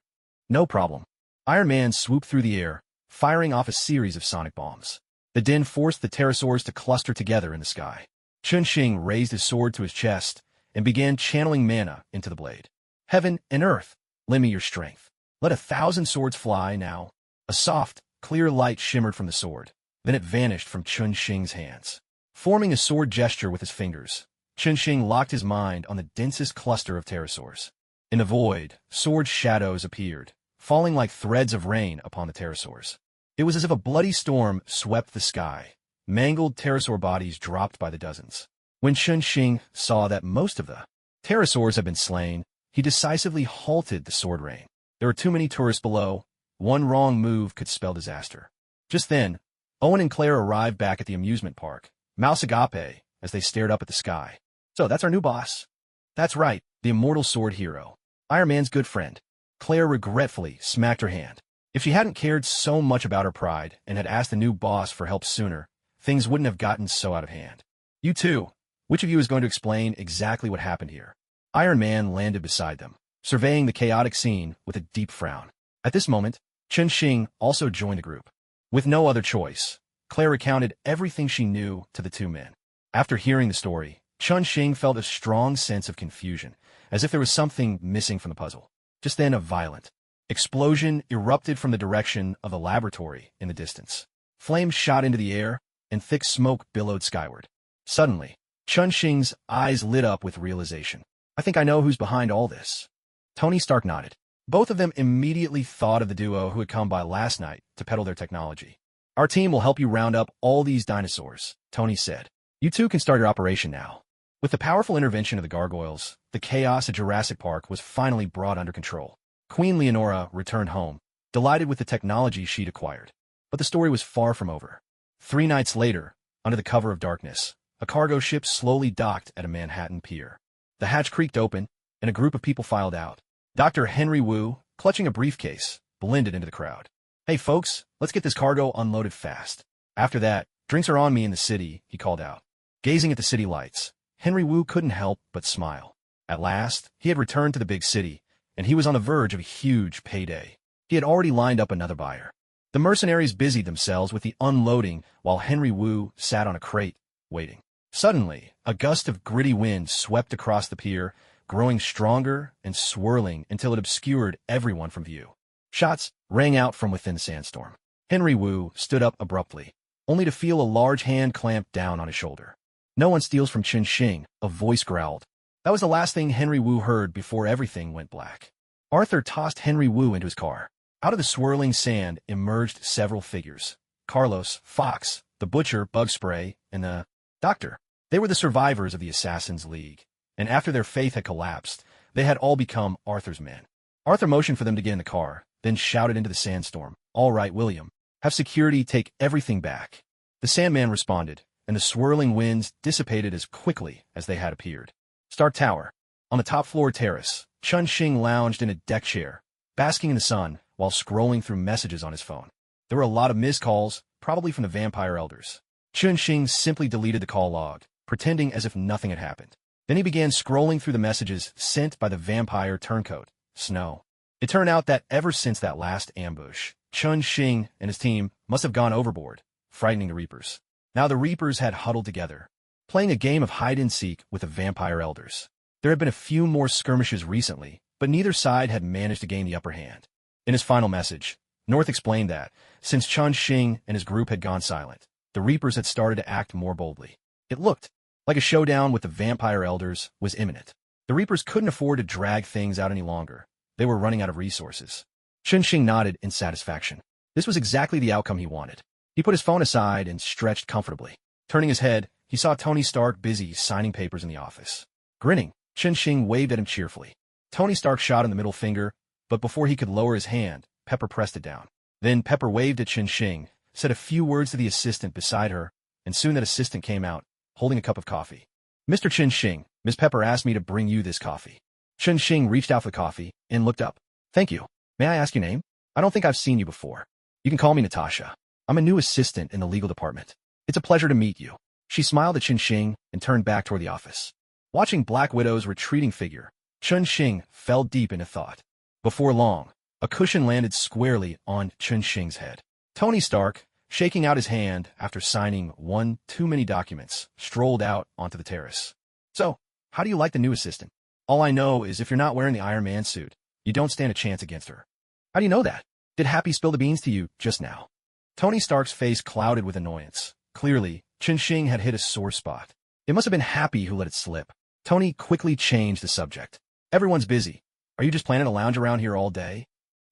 No problem. Iron Man swooped through the air, firing off a series of sonic bombs. The din forced the pterosaurs to cluster together in the sky. Chun Xing raised his sword to his chest and began channeling mana into the blade. Heaven and earth, lend me your strength. Let 1,000 swords fly now. A soft, clear light shimmered from the sword. Then it vanished from Chun Xing's hands. Forming a sword gesture with his fingers, Chun Xing locked his mind on the densest cluster of pterosaurs. In the void, sword shadows appeared, falling like threads of rain upon the pterosaurs. It was as if a bloody storm swept the sky. Mangled pterosaur bodies dropped by the dozens. When Chun Xing saw that most of the pterosaurs had been slain, he decisively halted the sword rain. There were too many tourists below. One wrong move could spell disaster. Just then, Owen and Claire arrived back at the amusement park, mouths agape, as they stared up at the sky. So that's our new boss. That's right, the immortal sword hero. Iron Man's good friend. Claire regretfully smacked her hand. If she hadn't cared so much about her pride and had asked the new boss for help sooner, things wouldn't have gotten so out of hand. You two, which of you is going to explain exactly what happened here? Iron Man landed beside them, surveying the chaotic scene with a deep frown. At this moment, Chun Xing also joined the group. With no other choice, Claire recounted everything she knew to the two men. After hearing the story, Chun Xing felt a strong sense of confusion, as if there was something missing from the puzzle. Just then, a violent explosion erupted from the direction of the laboratory in the distance. Flames shot into the air, and thick smoke billowed skyward. Suddenly, Chun Xing's eyes lit up with realization. I think I know who's behind all this. Tony Stark nodded. Both of them immediately thought of the duo who had come by last night to peddle their technology. Our team will help you round up all these dinosaurs, Tony said. You two can start your operation now. With the powerful intervention of the gargoyles, the chaos at Jurassic Park was finally brought under control. Queen Leonora returned home, delighted with the technology she'd acquired. But the story was far from over. 3 nights later, under the cover of darkness, a cargo ship slowly docked at a Manhattan pier. The hatch creaked open, and a group of people filed out. Dr. Henry Wu, clutching a briefcase, blended into the crowd. Hey folks, let's get this cargo unloaded fast. After that, drinks are on me in the city, he called out. Gazing at the city lights, Henry Wu couldn't help but smile. At last, he had returned to the big city, and he was on the verge of a huge payday. He had already lined up another buyer. The mercenaries busied themselves with the unloading while Henry Wu sat on a crate, waiting. Suddenly, a gust of gritty wind swept across the pier, growing stronger and swirling until it obscured everyone from view. Shots rang out from within the sandstorm. Henry Wu stood up abruptly, only to feel a large hand clamp down on his shoulder. No one steals from Chun Xing, a voice growled. That was the last thing Henry Wu heard before everything went black. Arthur tossed Henry Wu into his car. Out of the swirling sand emerged several figures. Carlos, Fox, the the butcher, bug spray, and the doctor. They were the survivors of the Assassin's League, and after their faith had collapsed, they had all become Arthur's men. Arthur motioned for them to get in the car, then shouted into the sandstorm, "All right, William. Have security take everything back." The Sandman responded, and the swirling winds dissipated as quickly as they had appeared. Stark Tower. On the top floor terrace, Chun Xing lounged in a deck chair, basking in the sun while scrolling through messages on his phone. There were a lot of missed calls, probably from the vampire elders. Chun Xing simply deleted the call log, pretending as if nothing had happened. Then he began scrolling through the messages sent by the vampire turncoat, Snow. It turned out that ever since that last ambush, Chun Xing and his team must have gone overboard, frightening the Reapers. Now the Reapers had huddled together, playing a game of hide-and-seek with the vampire elders. There had been a few more skirmishes recently, but neither side had managed to gain the upper hand. In his final message, North explained that, since Chun Xing and his group had gone silent, the Reapers had started to act more boldly. It looked like a showdown with the vampire elders was imminent. The Reapers couldn't afford to drag things out any longer. They were running out of resources. Chun Xing nodded in satisfaction. This was exactly the outcome he wanted. He put his phone aside and stretched comfortably. Turning his head, he saw Tony Stark busy signing papers in the office. Grinning, Chun Xing waved at him cheerfully. Tony Stark shot him the middle finger, but before he could lower his hand, Pepper pressed it down. Then Pepper waved at Chun Xing, said a few words to the assistant beside her, and soon that assistant came out, holding a cup of coffee. "Mr. Chun Xing, Miss Pepper asked me to bring you this coffee." Chun Xing reached out for the coffee and looked up. "Thank you. May I ask your name? I don't think I've seen you before." "You can call me Natasha. I'm a new assistant in the legal department. It's a pleasure to meet you." She smiled at Chun Xing and turned back toward the office. Watching Black Widow's retreating figure, Chun Xing fell deep into thought. Before long, a cushion landed squarely on Chun Xing's head. Tony Stark, shaking out his hand after signing one too many documents, strolled out onto the terrace. "So, how do you like the new assistant? All I know is if you're not wearing the Iron Man suit, you don't stand a chance against her." "How do you know that? Did Happy spill the beans to you just now?" Tony Stark's face clouded with annoyance. Clearly, Chun Xing had hit a sore spot. It must have been Happy who let it slip. Tony quickly changed the subject. "Everyone's busy. Are you just planning to lounge around here all day?"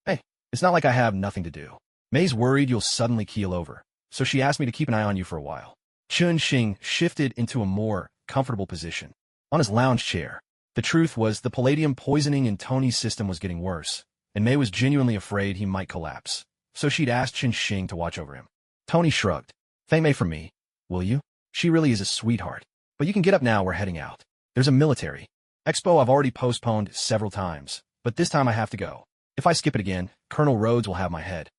"Hey, it's not like I have nothing to do. May's worried you'll suddenly keel over, so she asked me to keep an eye on you for a while." Chun Xing shifted into a more comfortable position on his lounge chair. The truth was the palladium poisoning in Tony's system was getting worse, and May was genuinely afraid he might collapse, so she'd asked Chun Xing to watch over him. Tony shrugged. "Thank May for me, will you? She really is a sweetheart. But you can get up now, we're heading out. There's a military expo I've already postponed several times, but this time I have to go. If I skip it again, Colonel Rhodes will have my head."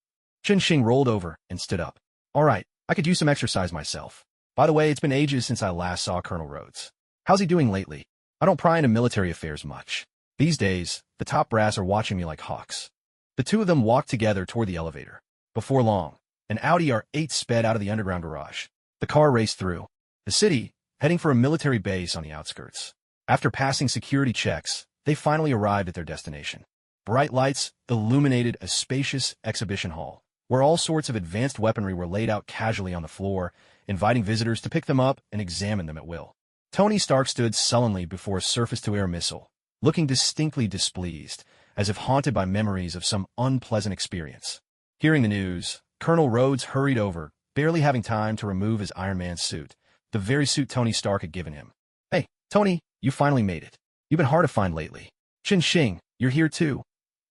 Chun Xing rolled over and stood up. "All right, I could use some exercise myself. By the way, it's been ages since I last saw Colonel Rhodes. How's he doing lately? I don't pry into military affairs much. These days, the top brass are watching me like hawks." The two of them walked together toward the elevator. Before long, an Audi R8 sped out of the underground garage. The car raced through the city, heading for a military base on the outskirts. After passing security checks, they finally arrived at their destination. Bright lights illuminated a spacious exhibition hall, where all sorts of advanced weaponry were laid out casually on the floor, inviting visitors to pick them up and examine them at will. Tony Stark stood sullenly before a surface-to-air missile, looking distinctly displeased, as if haunted by memories of some unpleasant experience. Hearing the news, Colonel Rhodes hurried over, barely having time to remove his Iron Man suit, the very suit Tony Stark had given him. "Hey, Tony, you finally made it. You've been hard to find lately. Chun Xing, you're here too.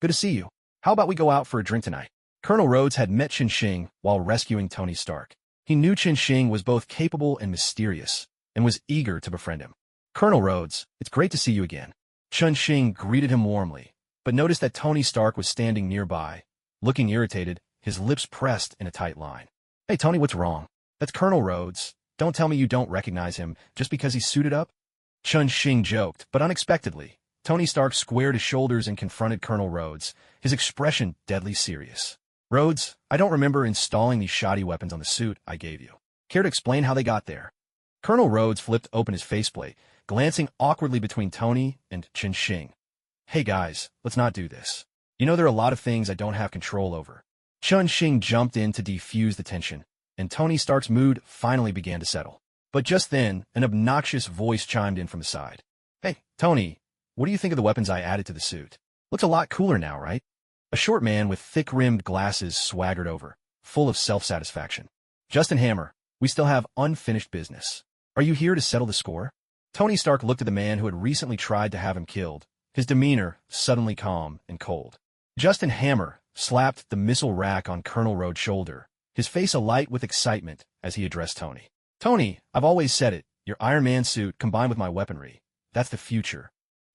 Good to see you. How about we go out for a drink tonight?" Colonel Rhodes had met Chun Xing while rescuing Tony Stark. He knew Chun Xing was both capable and mysterious, and was eager to befriend him. "Colonel Rhodes, it's great to see you again." Chun Xing greeted him warmly, but noticed that Tony Stark was standing nearby, looking irritated, his lips pressed in a tight line. "Hey Tony, what's wrong? That's Colonel Rhodes. Don't tell me you don't recognize him just because he's suited up?" Chun Xing joked, but unexpectedly, Tony Stark squared his shoulders and confronted Colonel Rhodes, his expression deadly serious. "Rhodes, I don't remember installing these shoddy weapons on the suit I gave you. Care to explain how they got there?" Colonel Rhodes flipped open his faceplate, glancing awkwardly between Tony and Chun Xing. "Hey guys, let's not do this. You know there are a lot of things I don't have control over." Chun Xing jumped in to defuse the tension, and Tony Stark's mood finally began to settle. But just then, an obnoxious voice chimed in from the side. "Hey, Tony, what do you think of the weapons I added to the suit? Looks a lot cooler now, right?" A short man with thick-rimmed glasses swaggered over, full of self-satisfaction. "Justin Hammer, We still have unfinished business. Are you here to settle the score? Tony Stark looked at the man who had recently tried to have him killed, his demeanor suddenly calm and cold. Justin Hammer slapped the missile rack on Colonel Rhodes' shoulder, his face alight with excitement as he addressed Tony. Tony, I've always said it, your Iron Man suit combined with my weaponry, that's the future.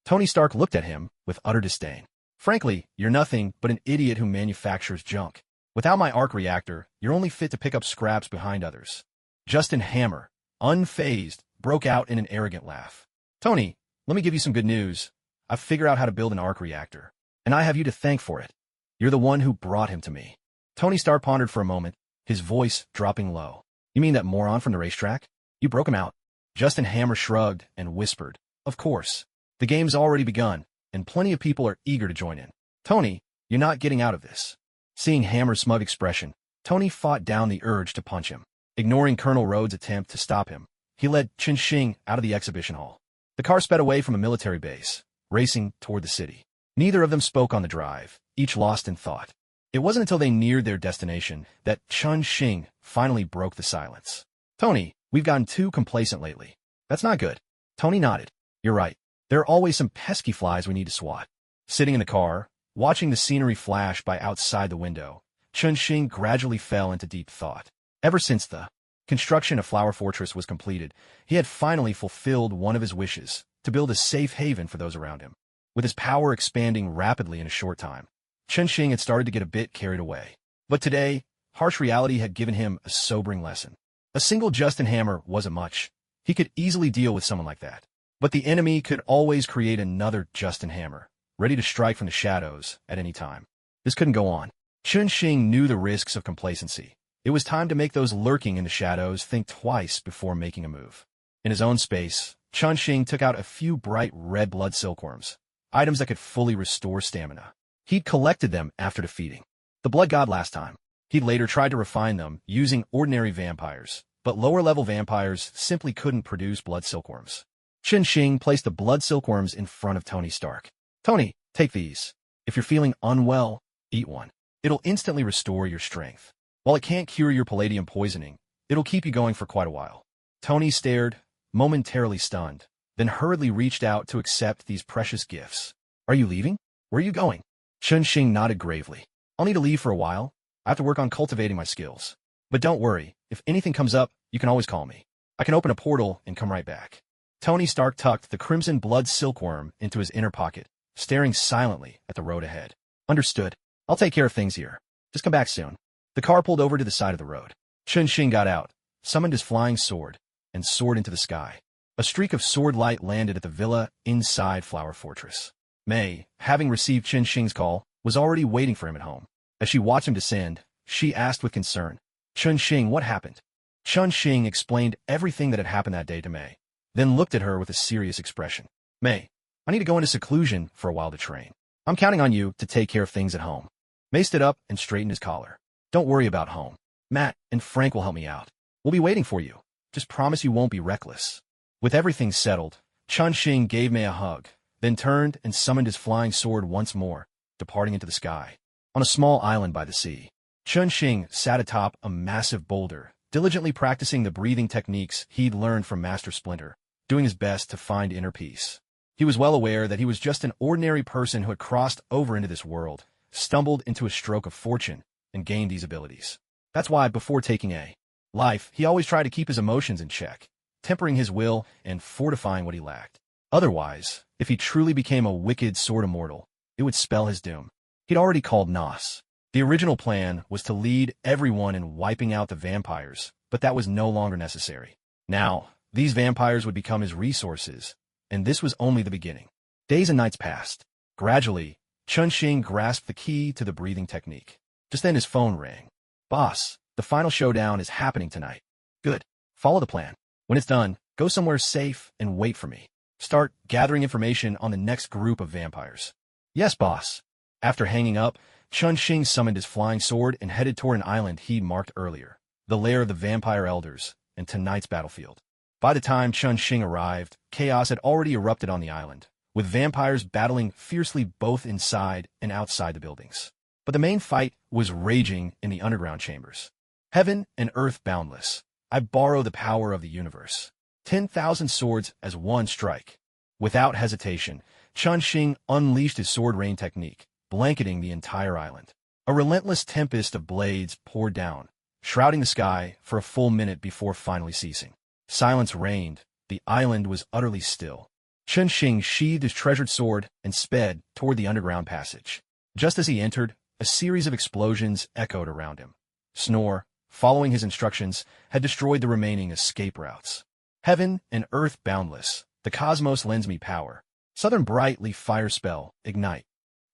Tony Stark looked at him with utter disdain. Frankly, you're nothing but an idiot who manufactures junk. Without my arc reactor, you're only fit to pick up scraps behind others. Justin Hammer, unfazed, broke out in an arrogant laugh. Tony, let me give you some good news. I've figured out how to build an arc reactor, and I have you to thank for it. You're the one who brought him to me. Tony Stark pondered for a moment, his voice dropping low. You mean that moron from the racetrack? You broke him out. Justin Hammer shrugged and whispered, of course. The game's already begun, and plenty of people are eager to join in. Tony, you're not getting out of this. Seeing Hammer's smug expression, Tony fought down the urge to punch him. Ignoring Colonel Rhodes' attempt to stop him, he led Chen Xing out of the exhibition hall. The car sped away from a military base, racing toward the city. Neither of them spoke on the drive, each lost in thought. It wasn't until they neared their destination that Chen Xing finally broke the silence. Tony, we've gotten too complacent lately. That's not good. Tony nodded. You're right. There are always some pesky flies we need to swat. Sitting in the car, watching the scenery flash by outside the window, Chen Xing gradually fell into deep thought. Ever since the construction of Flower Fortress was completed, he had finally fulfilled one of his wishes, to build a safe haven for those around him. With his power expanding rapidly in a short time, Chen Xing had started to get a bit carried away. But today, harsh reality had given him a sobering lesson. A single Justin Hammer wasn't much. He could easily deal with someone like that. But the enemy could always create another Justin Hammer, ready to strike from the shadows at any time. This couldn't go on. Chen Xing knew the risks of complacency. It was time to make those lurking in the shadows think twice before making a move. In his own space, Chen Xing took out a few bright red blood silkworms, items that could fully restore stamina. He'd collected them after defeating the blood god last time. He'd later tried to refine them using ordinary vampires, but lower-level vampires simply couldn't produce blood silkworms. Chen Xing placed the blood silkworms in front of Tony Stark. Tony, take these. If you're feeling unwell, eat one. It'll instantly restore your strength. While it can't cure your palladium poisoning, it'll keep you going for quite a while. Tony stared, momentarily stunned, then hurriedly reached out to accept these precious gifts. Are you leaving? Where are you going? Chen Xing nodded gravely. I'll need to leave for a while. I have to work on cultivating my skills. But don't worry, if anything comes up, you can always call me. I can open a portal and come right back. Tony Stark tucked the crimson blood silkworm into his inner pocket, staring silently at the road ahead. Understood. I'll take care of things here. Just come back soon. The car pulled over to the side of the road. Chen Xing got out, summoned his flying sword, and soared into the sky. A streak of sword light landed at the villa inside Flower Fortress. Mei, having received Chen Xing's call, was already waiting for him at home. As she watched him descend, she asked with concern, Chen Xing, what happened? Chen Xing explained everything that had happened that day to Mei, then looked at her with a serious expression. Mei, I need to go into seclusion for a while to train. I'm counting on you to take care of things at home. Mei stood up and straightened his collar. Don't worry about home. Matt and Frank will help me out. We'll be waiting for you. Just promise you won't be reckless. With everything settled, Chen Xing gave Mei a hug, then turned and summoned his flying sword once more, departing into the sky. On a small island by the sea, Chen Xing sat atop a massive boulder, diligently practicing the breathing techniques he'd learned from Master Splinter, doing his best to find inner peace. He was well aware that he was just an ordinary person who had crossed over into this world, stumbled into a stroke of fortune, and gained these abilities. That's why, before taking a life, he always tried to keep his emotions in check, tempering his will and fortifying what he lacked. Otherwise, if he truly became a wicked sword immortal, it would spell his doom. He'd already called Nos. The original plan was to lead everyone in wiping out the vampires, but that was no longer necessary. Now, these vampires would become his resources, and this was only the beginning. Days and nights passed. Gradually, Chen Xing grasped the key to the breathing technique. Just then his phone rang. Boss, the final showdown is happening tonight. Good. Follow the plan. When it's done, go somewhere safe and wait for me. Start gathering information on the next group of vampires. Yes, boss. After hanging up, Chen Xing summoned his flying sword and headed toward an island he'd marked earlier, the lair of the vampire elders, and tonight's battlefield. By the time Chen Xing arrived, chaos had already erupted on the island, with vampires battling fiercely both inside and outside the buildings. But the main fight was raging in the underground chambers. Heaven and earth boundless, I borrow the power of the universe. 10,000 swords as one strike. Without hesitation, Chunxing unleashed his sword rain technique, blanketing the entire island. A relentless tempest of blades poured down, shrouding the sky for a full minute before finally ceasing. Silence reigned. The island was utterly still. Chunxing sheathed his treasured sword and sped toward the underground passage. Just as he entered, a series of explosions echoed around him. Snore, following his instructions, had destroyed the remaining escape routes. Heaven and earth boundless, the cosmos lends me power. Southern brightly fire spell, ignite.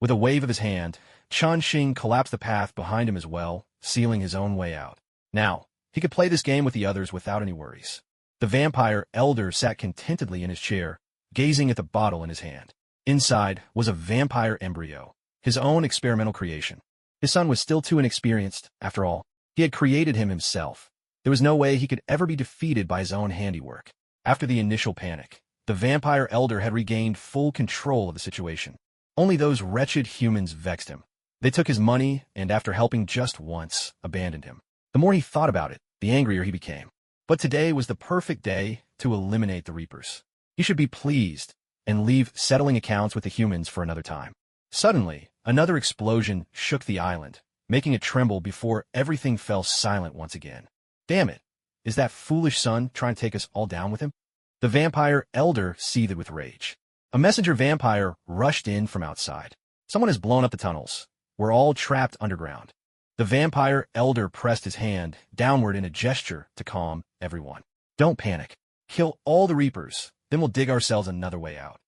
With a wave of his hand, Chunxing collapsed the path behind him as well, sealing his own way out. Now, he could play this game with the others without any worries. The vampire elder sat contentedly in his chair, gazing at the bottle in his hand. Inside was a vampire embryo, his own experimental creation. His son was still too inexperienced, after all. He had created him himself. There was no way he could ever be defeated by his own handiwork. After the initial panic, the vampire elder had regained full control of the situation. Only those wretched humans vexed him. They took his money and, after helping just once, abandoned him. The more he thought about it, the angrier he became. But today was the perfect day to eliminate the Reapers. He should be pleased and leave settling accounts with the humans for another time. Suddenly, another explosion shook the island, making it tremble before everything fell silent once again. Damn it! Is that foolish son trying to take us all down with him? The vampire elder seethed with rage. A messenger vampire rushed in from outside. Someone has blown up the tunnels. We're all trapped underground. The vampire elder pressed his hand downward in a gesture to calm everyone. Don't panic. Kill all the Reapers, then we'll dig ourselves another way out.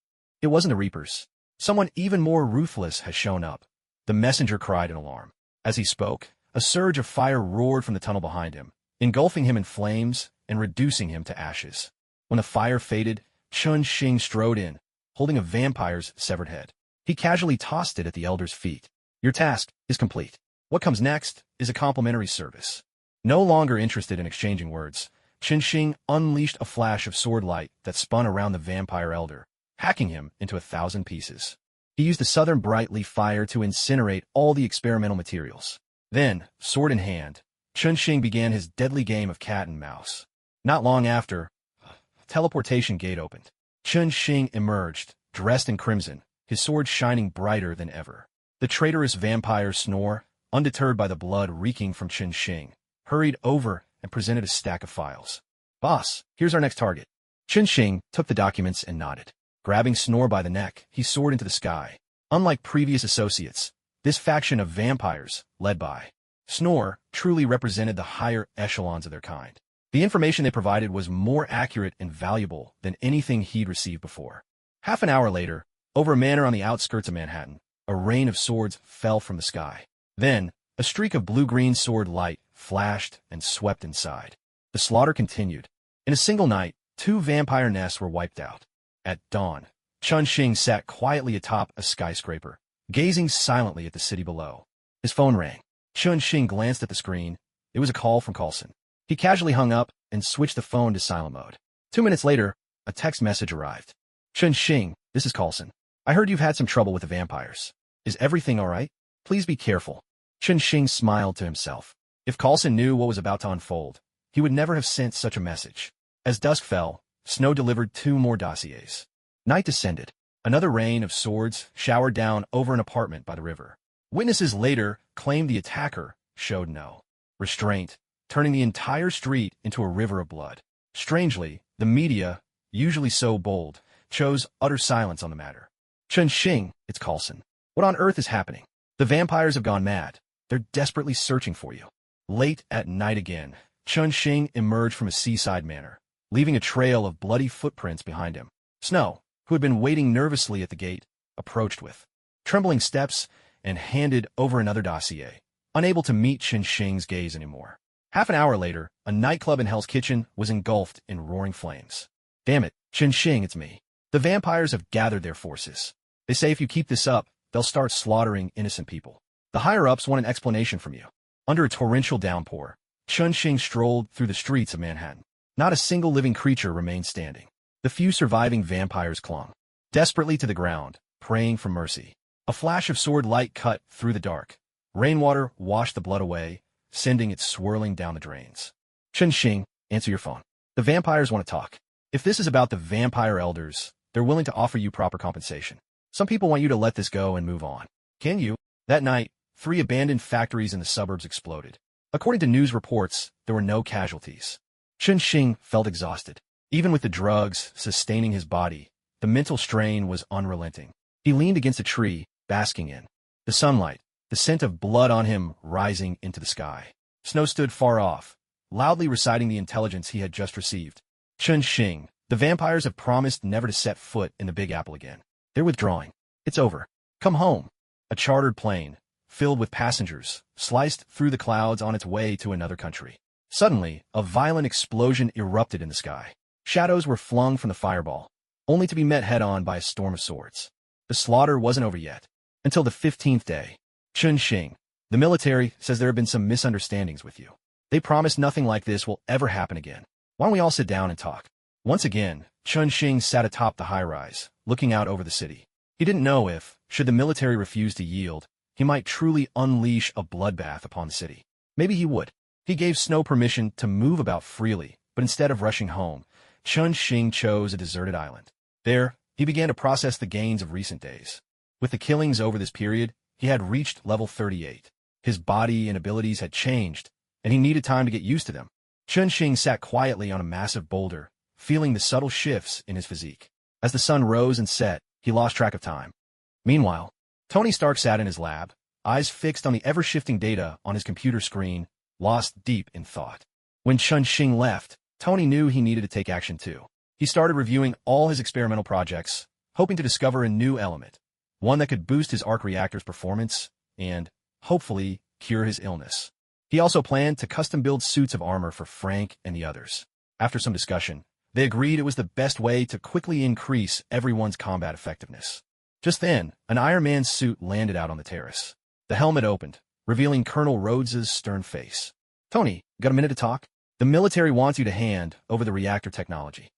It wasn't the Reapers. Someone even more ruthless has shown up. The messenger cried in alarm. As he spoke, a surge of fire roared from the tunnel behind him, engulfing him in flames and reducing him to ashes. When the fire faded, Chunxing strode in, holding a vampire's severed head. He casually tossed it at the elder's feet. Your task is complete. What comes next is a complimentary service. No longer interested in exchanging words, Chunxing unleashed a flash of sword light that spun around the vampire elder, hacking him into 1,000 pieces. He used the southern brightly fire to incinerate all the experimental materials. Then, sword in hand, Chunxing began his deadly game of cat and mouse. Not long after, a teleportation gate opened. Chunxing emerged, dressed in crimson, his sword shining brighter than ever. The traitorous vampire Snore, undeterred by the blood reeking from Chunxing, hurried over and presented a stack of files. Boss, here's our next target. Chunxing took the documents and nodded. Grabbing Snore by the neck, he soared into the sky. Unlike previous associates, this faction of vampires, led by Snore, truly represented the higher echelons of their kind. The information they provided was more accurate and valuable than anything he'd received before. Half an hour later, over a manor on the outskirts of Manhattan, a rain of swords fell from the sky. Then, a streak of blue-green sword light flashed and swept inside. The slaughter continued. In a single night, 2 vampire nests were wiped out. At dawn, Chunxing sat quietly atop a skyscraper, gazing silently at the city below. His phone rang. Chunxing glanced at the screen. It was a call from Coulson. He casually hung up and switched the phone to silent mode. 2 minutes later, a text message arrived. Chunxing, this is Coulson. I heard you've had some trouble with the vampires. Is everything all right? Please be careful. Chunxing smiled to himself. If Coulson knew what was about to unfold, he would never have sent such a message. As dusk fell, Snow delivered 2 more dossiers. Night descended. Another rain of swords showered down over an apartment by the river. Witnesses later claimed the attacker showed no restraint, turning the entire street into a river of blood. Strangely, the media, usually so bold, chose utter silence on the matter. Chunxing, it's Coulson. What on earth is happening? The vampires have gone mad. They're desperately searching for you. Late at night again, Chunxing emerged from a seaside manor, leaving a trail of bloody footprints behind him. Snow, who had been waiting nervously at the gate, approached with trembling steps and handed over another dossier, unable to meet Chunxing's gaze anymore. Half an hour later, a nightclub in Hell's Kitchen was engulfed in roaring flames. Damn it, Chunxing, it's me. The vampires have gathered their forces. They say if you keep this up, they'll start slaughtering innocent people. The higher-ups want an explanation from you. Under a torrential downpour, Chunxing strolled through the streets of Manhattan. Not a single living creature remained standing. The few surviving vampires clung desperately to the ground, praying for mercy. A flash of sword light cut through the dark. Rainwater washed the blood away, sending it swirling down the drains. Chunxing, Answer your phone. The vampires want to talk. If this is about the vampire elders, they're willing to offer you proper compensation. Some people want you to let this go and move on. Can you? That night, 3 abandoned factories in the suburbs exploded. According to news reports, there were no casualties. Chen Xing felt exhausted. Even with the drugs sustaining his body, the mental strain was unrelenting. He leaned against a tree, basking in the sunlight, the scent of blood on him rising into the sky. Snow stood far off, loudly reciting the intelligence he had just received. Chen Xing, the vampires have promised never to set foot in the Big Apple again. They're withdrawing. It's over. Come home. A chartered plane, filled with passengers, sliced through the clouds on its way to another country. Suddenly, a violent explosion erupted in the sky. Shadows were flung from the fireball, only to be met head-on by a storm of swords. The slaughter wasn't over yet. Until the 15th day. Chen Xing, the military says there have been some misunderstandings with you. They promise nothing like this will ever happen again. Why don't we all sit down and talk? Once again, Chen Xing sat atop the high-rise, looking out over the city. He didn't know if, should the military refuse to yield, he might truly unleash a bloodbath upon the city. Maybe he would. He gave Snow permission to move about freely, but instead of rushing home, Chen Xing chose a deserted island. There, he began to process the gains of recent days. With the killings over this period, he had reached level 38. His body and abilities had changed, and he needed time to get used to them. Chen Xing sat quietly on a massive boulder, feeling the subtle shifts in his physique. As the sun rose and set, he lost track of time. Meanwhile, Tony Stark sat in his lab, eyes fixed on the ever-shifting data on his computer screen, lost deep in thought. When Chen Xing left, Tony knew he needed to take action too. He started reviewing all his experimental projects, hoping to discover a new element, one that could boost his arc reactor's performance and, hopefully, cure his illness. He also planned to custom-build suits of armor for Frank and the others. After some discussion, they agreed it was the best way to quickly increase everyone's combat effectiveness. Just then, an Iron Man suit landed out on the terrace. The helmet opened, revealing Colonel Rhodes's stern face. Tony, got a minute to talk? The military wants you to hand over the reactor technology.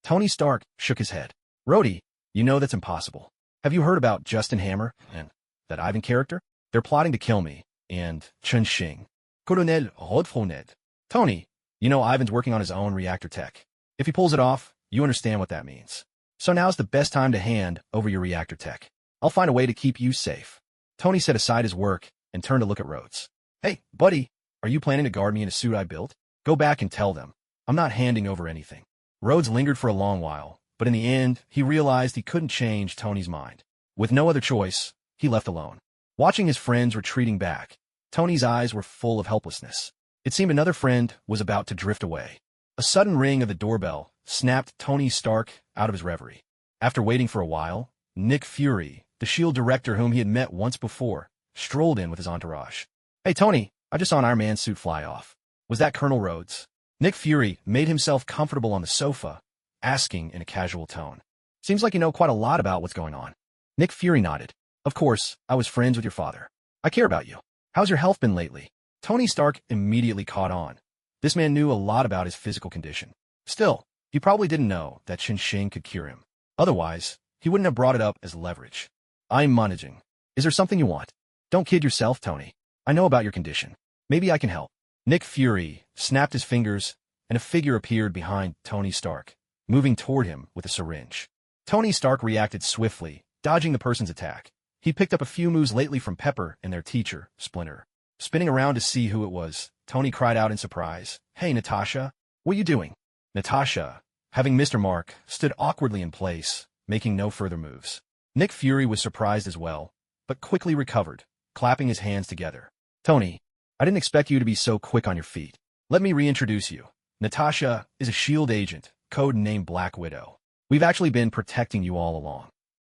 Tony Stark shook his head. Rhodey, you know that's impossible. Have you heard about Justin Hammer and that Ivan character? They're plotting to kill me, and Chen Xing. Colonel Rodfronet. Tony, you know Ivan's working on his own reactor tech. If he pulls it off, you understand what that means. So now's the best time to hand over your reactor tech. I'll find a way to keep you safe. Tony set aside his work and turned to look at Rhodes. Hey, buddy, are you planning to guard me in a suit I built? Go back and tell them. I'm not handing over anything. Rhodes lingered for a long while, but in the end, he realized he couldn't change Tony's mind. With no other choice, he left alone. Watching his friends retreating back, Tony's eyes were full of helplessness. It seemed another friend was about to drift away. A sudden ring of the doorbell snapped Tony Stark out of his reverie. After waiting for a while, Nick Fury, the S.H.I.E.L.D. director whom he had met once before, strolled in with his entourage. Hey, Tony, I just saw an Iron Man suit fly off. Was that Colonel Rhodes? Nick Fury made himself comfortable on the sofa, asking in a casual tone. Seems like you know quite a lot about what's going on. Nick Fury nodded. Of course, I was friends with your father. I care about you. How's your health been lately? Tony Stark immediately caught on. This man knew a lot about his physical condition. Still, he probably didn't know that Chen Xing could cure him. Otherwise, he wouldn't have brought it up as leverage. I'm managing. Is there something you want? Don't kid yourself, Tony. I know about your condition. Maybe I can help. Nick Fury snapped his fingers, and a figure appeared behind Tony Stark, moving toward him with a syringe. Tony Stark reacted swiftly, dodging the person's attack. He picked up a few moves lately from Pepper and their teacher, Splinter. Spinning around to see who it was, Tony cried out in surprise, Hey, Natasha, what are you doing? Natasha, having missed her mark, stood awkwardly in place, making no further moves. Nick Fury was surprised as well, but quickly recovered, clapping his hands together. Tony, I didn't expect you to be so quick on your feet. Let me reintroduce you. Natasha is a S.H.I.E.L.D. agent, code-named Black Widow. We've actually been protecting you all along.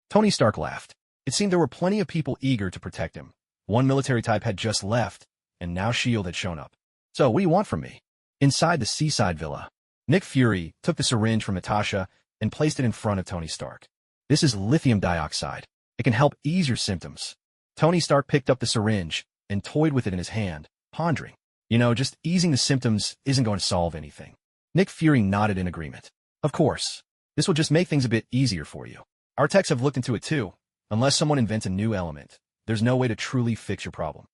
Tony Stark laughed. It seemed there were plenty of people eager to protect him. One military type had just left, and now S.H.I.E.L.D. had shown up. So, what do you want from me? Inside the seaside villa, Nick Fury took the syringe from Natasha and placed it in front of Tony Stark. This is lithium dioxide. It can help ease your symptoms. Tony Stark picked up the syringe and toyed with it in his hand, pondering. You know, just easing the symptoms isn't going to solve anything. Nick Fury nodded in agreement. Of course. This will just make things a bit easier for you. Our techs have looked into it too. Unless someone invents a new element, there's no way to truly fix your problem.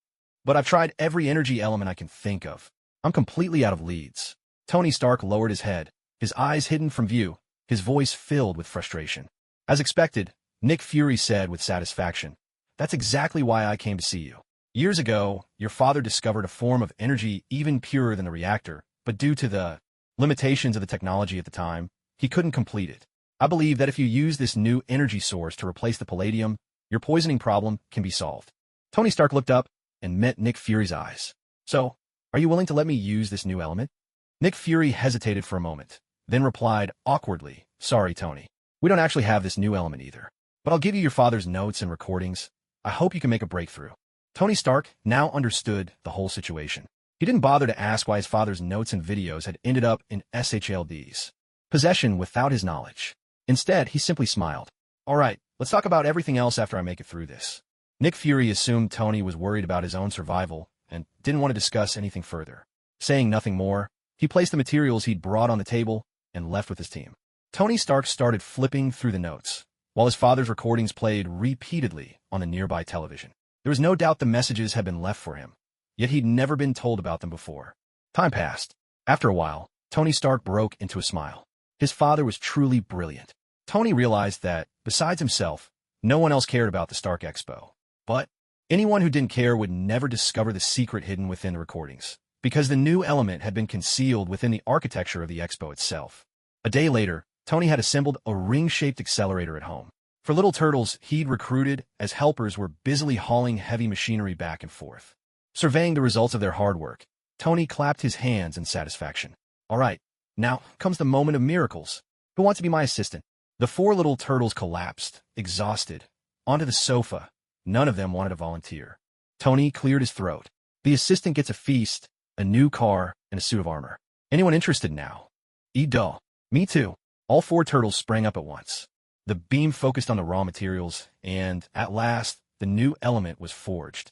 But I've tried every energy element I can think of. I'm completely out of leads. Tony Stark lowered his head, his eyes hidden from view, his voice filled with frustration. As expected, Nick Fury said with satisfaction, "That's exactly why I came to see you. Years ago, your father discovered a form of energy even purer than the reactor, but due to the limitations of the technology at the time, he couldn't complete it. I believe that if you use this new energy source to replace the palladium, your poisoning problem can be solved." Tony Stark looked up and met Nick Fury's eyes. "So, are you willing to let me use this new element?" Nick Fury hesitated for a moment, then replied awkwardly, "Sorry, Tony. We don't actually have this new element either. But I'll give you your father's notes and recordings. I hope you can make a breakthrough." Tony Stark now understood the whole situation. He didn't bother to ask why his father's notes and videos had ended up in SHLD's possession without his knowledge. Instead, he simply smiled. "All right, let's talk about everything else after I make it through this." Nick Fury assumed Tony was worried about his own survival and didn't want to discuss anything further. Saying nothing more, he placed the materials he'd brought on the table and left with his team. Tony Stark started flipping through the notes, while his father's recordings played repeatedly on the nearby television. There was no doubt the messages had been left for him, yet he'd never been told about them before. Time passed. After a while, Tony Stark broke into a smile. His father was truly brilliant. Tony realized that, besides himself, no one else cared about the Stark Expo. But anyone who didn't care would never discover the secret hidden within the recordings, because the new element had been concealed within the architecture of the expo itself. A day later, Tony had assembled a ring-shaped accelerator at home. For little turtles he'd recruited as helpers were busily hauling heavy machinery back and forth. Surveying the results of their hard work, Tony clapped his hands in satisfaction. "All right, now comes the moment of miracles. Who wants to be my assistant?" The four little turtles collapsed, exhausted, onto the sofa. None of them wanted to volunteer. Tony cleared his throat. "The assistant gets a feast, a new car, and a suit of armor. Anyone interested now?" "Duh. Me too." All four turtles sprang up at once. The beam focused on the raw materials, and, at last, the new element was forged.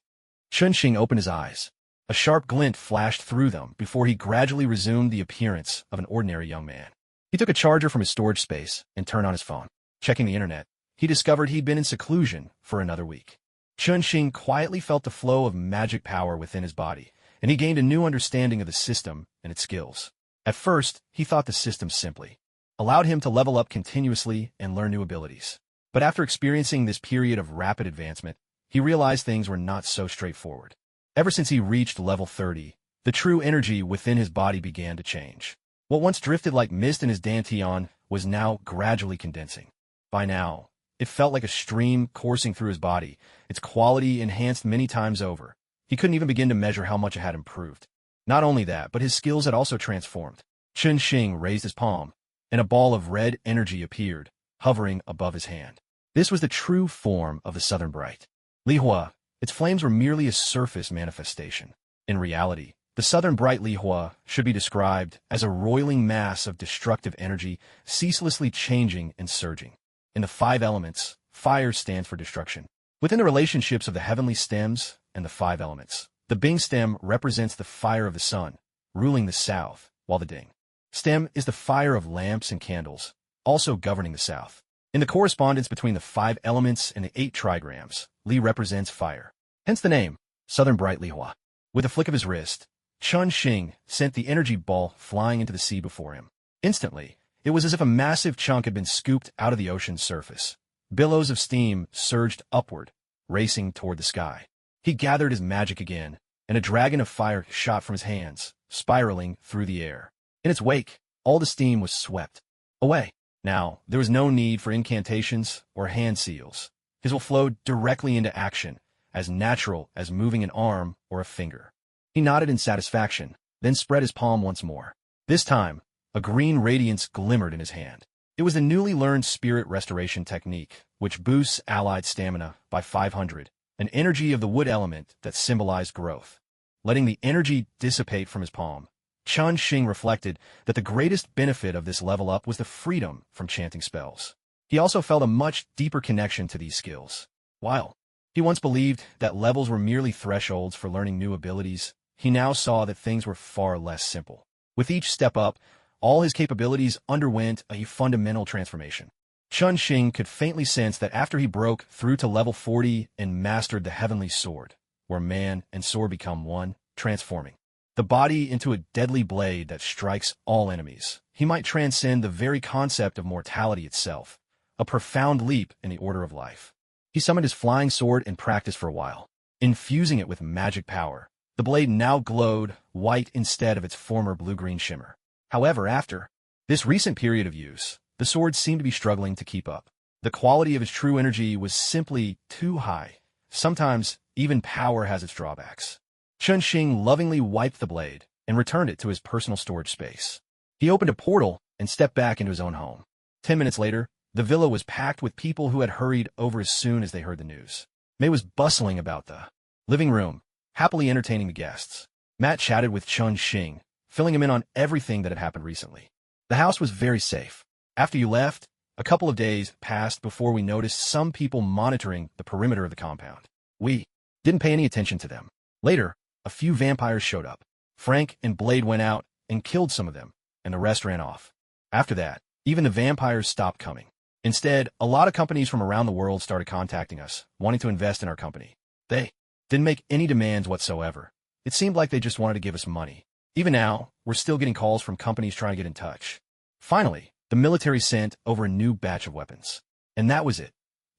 Chun-Shing opened his eyes. A sharp glint flashed through them before he gradually resumed the appearance of an ordinary young man. He took a charger from his storage space and turned on his phone. Checking the internet, he discovered he'd been in seclusion for another week. Chun-Shing quietly felt the flow of magic power within his body, and he gained a new understanding of the system and its skills. At first, he thought the system simply allowed him to level up continuously and learn new abilities. But after experiencing this period of rapid advancement, he realized things were not so straightforward. Ever since he reached level 30, the true energy within his body began to change. What once drifted like mist in his dantian was now gradually condensing. By now, it felt like a stream coursing through his body, its quality enhanced many times over. He couldn't even begin to measure how much it had improved. Not only that, but his skills had also transformed. Chun-Shing raised his palm, and a ball of red energy appeared, hovering above his hand. This was the true form of the Southern Bright. Lihua, its flames were merely a surface manifestation. In reality, the Southern Bright Lihua should be described as a roiling mass of destructive energy, ceaselessly changing and surging. In the five elements, fire stands for destruction. Within the relationships of the heavenly stems and the five elements, the Bing stem represents the fire of the sun, ruling the south, while the Ding stem is the fire of lamps and candles, also governing the south. In the correspondence between the five elements and the 8 trigrams, Li represents fire. Hence the name, Southern Bright Lihua. With a flick of his wrist, Chun-Shing sent the energy ball flying into the sea before him. Instantly, it was as if a massive chunk had been scooped out of the ocean's surface. Billows of steam surged upward, racing toward the sky. He gathered his magic again, and a dragon of fire shot from his hands, spiraling through the air. In its wake, all the steam was swept away. Now, there was no need for incantations or hand seals. His will flowed directly into action, as natural as moving an arm or a finger. He nodded in satisfaction, then spread his palm once more. This time, a green radiance glimmered in his hand. It was the newly learned spirit restoration technique, which boosts allied stamina by 500, an energy of the wood element that symbolized growth. Letting the energy dissipate from his palm, Chun-Shing reflected that the greatest benefit of this level up was the freedom from chanting spells. He also felt a much deeper connection to these skills. While he once believed that levels were merely thresholds for learning new abilities, he now saw that things were far less simple. With each step up, all his capabilities underwent a fundamental transformation. Chun-Shing could faintly sense that after he broke through to level 40 and mastered the heavenly sword, where man and sword become one, transforming. the body into a deadly blade that strikes all enemies. He might transcend the very concept of mortality itself, a profound leap in the order of life. He summoned his flying sword and practiced for a while, infusing it with magic power. The blade now glowed white instead of its former blue-green shimmer. However, after this recent period of use, the sword seemed to be struggling to keep up. The quality of its true energy was simply too high. Sometimes, even power has its drawbacks. Chunxing lovingly wiped the blade and returned it to his personal storage space. He opened a portal and stepped back into his own home. 10 minutes later, the villa was packed with people who had hurried over as soon as they heard the news. May was bustling about the living room, happily entertaining the guests. Matt chatted with Chunxing, filling him in on everything that had happened recently. The house was very safe. After you left, a couple of days passed before we noticed some people monitoring the perimeter of the compound. We didn't pay any attention to them. Later, a few vampires showed up. Frank and Blade went out and killed some of them, and the rest ran off. After that, even the vampires stopped coming. Instead, a lot of companies from around the world started contacting us, wanting to invest in our company. They didn't make any demands whatsoever. It seemed like they just wanted to give us money. Even now, we're still getting calls from companies trying to get in touch. Finally, the military sent over a new batch of weapons. And that was it.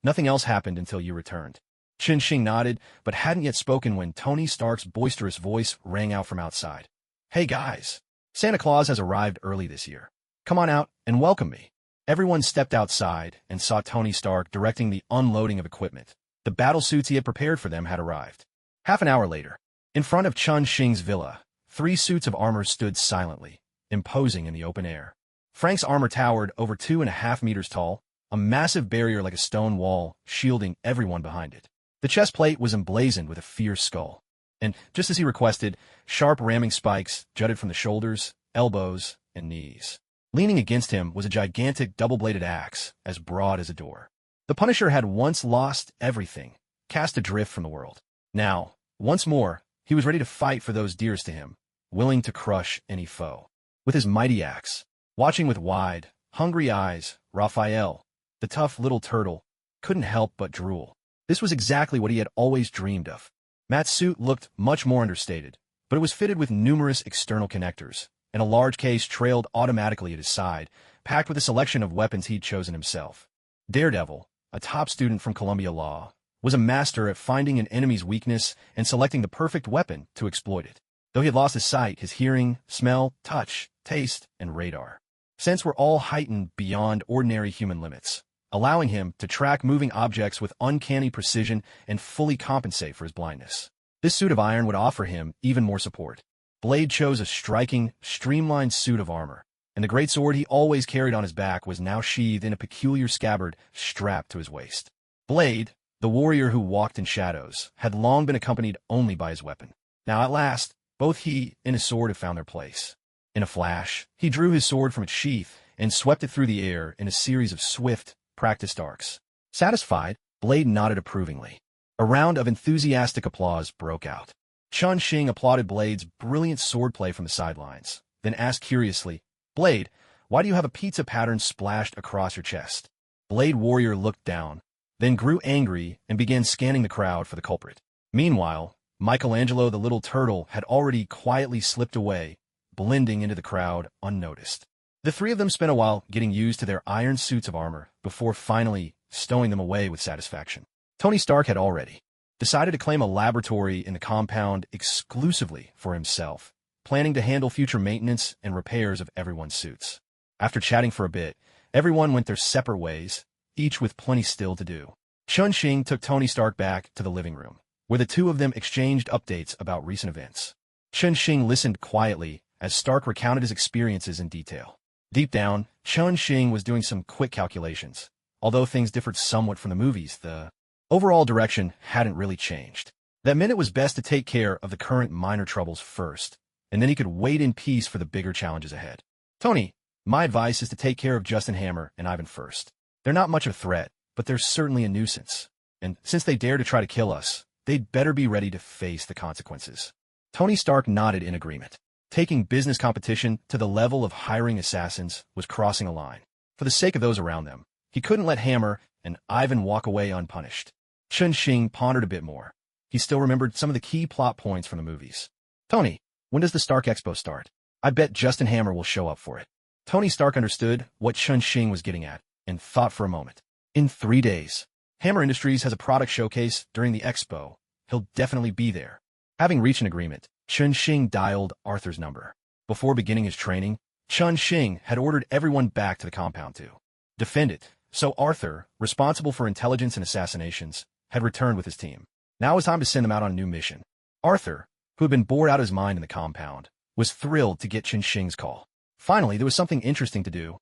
Nothing else happened until you returned. Chunxing nodded, but hadn't yet spoken when Tony Stark's boisterous voice rang out from outside. Hey guys, Santa Claus has arrived early this year. Come on out and welcome me. Everyone stepped outside and saw Tony Stark directing the unloading of equipment. The battle suits he had prepared for them had arrived. Half an hour later, in front of Chunxing's villa, 3 suits of armor stood silently, imposing in the open air. Frank's armor towered over 2.5 meters tall, a massive barrier like a stone wall, shielding everyone behind it. The chest plate was emblazoned with a fierce skull. And, just as he requested, sharp ramming spikes jutted from the shoulders, elbows, and knees. Leaning against him was a gigantic double-bladed axe, as broad as a door. The Punisher had once lost everything, cast adrift from the world. Now, once more, he was ready to fight for those dearest to him, willing to crush any foe. With his mighty axe, watching with wide, hungry eyes, Raphael, the tough little turtle, couldn't help but drool. This was exactly what he had always dreamed of. Matt's suit looked much more understated, but it was fitted with numerous external connectors, and a large case trailed automatically at his side, packed with a selection of weapons he'd chosen himself. Daredevil, a top student from Columbia Law, was a master at finding an enemy's weakness and selecting the perfect weapon to exploit it. Though he had lost his sight, his hearing, smell, touch, taste, and radar sense were all heightened beyond ordinary human limits, allowing him to track moving objects with uncanny precision and fully compensate for his blindness. This suit of iron would offer him even more support. Blade chose a striking, streamlined suit of armor, and the great sword he always carried on his back was now sheathed in a peculiar scabbard strapped to his waist. Blade, the warrior who walked in shadows, had long been accompanied only by his weapon. Now at last, both he and his sword had found their place. In a flash, he drew his sword from its sheath and swept it through the air in a series of swift, practiced arcs. Satisfied, Blade nodded approvingly. A round of enthusiastic applause broke out. Chunxing applauded Blade's brilliant swordplay from the sidelines, then asked curiously, Blade, why do you have a pizza pattern splashed across your chest? Blade Warrior looked down, then grew angry and began scanning the crowd for the culprit. Meanwhile, Michelangelo the Little Turtle had already quietly slipped away, blending into the crowd unnoticed. The 3 of them spent a while getting used to their iron suits of armor before finally stowing them away with satisfaction. Tony Stark had already decided to claim a laboratory in the compound exclusively for himself, planning to handle future maintenance and repairs of everyone's suits. After chatting for a bit, everyone went their separate ways, each with plenty still to do. Chunxing took Tony Stark back to the living room, where the 2 of them exchanged updates about recent events. Chunxing listened quietly as Stark recounted his experiences in detail. Deep down, Chunxing was doing some quick calculations. Although things differed somewhat from the movies, the overall direction hadn't really changed. That meant it was best to take care of the current minor troubles first, and then he could wait in peace for the bigger challenges ahead. Tony, my advice is to take care of Justin Hammer and Ivan first. They're not much of a threat, but they're certainly a nuisance. And since they dare to try to kill us, they'd better be ready to face the consequences. Tony Stark nodded in agreement. Taking business competition to the level of hiring assassins was crossing a line. For the sake of those around them, he couldn't let Hammer and Ivan walk away unpunished. Chunxing pondered a bit more. He still remembered some of the key plot points from the movies. Tony, When does the Stark Expo start? I bet Justin Hammer will show up for it. Tony Stark understood what Chun-Shing was getting at and thought for a moment. In 3 days, Hammer Industries has a product showcase during the expo. He'll definitely be there. Having reached an agreement, Chun-Shing dialed Arthur's number. Before beginning his training, Chun-Shing had ordered everyone back to the compound to defend it, so Arthur, responsible for intelligence and assassinations, had returned with his team. Now it was time to send them out on a new mission. Arthur, who had been bored out of his mind in the compound, was thrilled to get Chun-Shing's call. Finally, there was something interesting to do.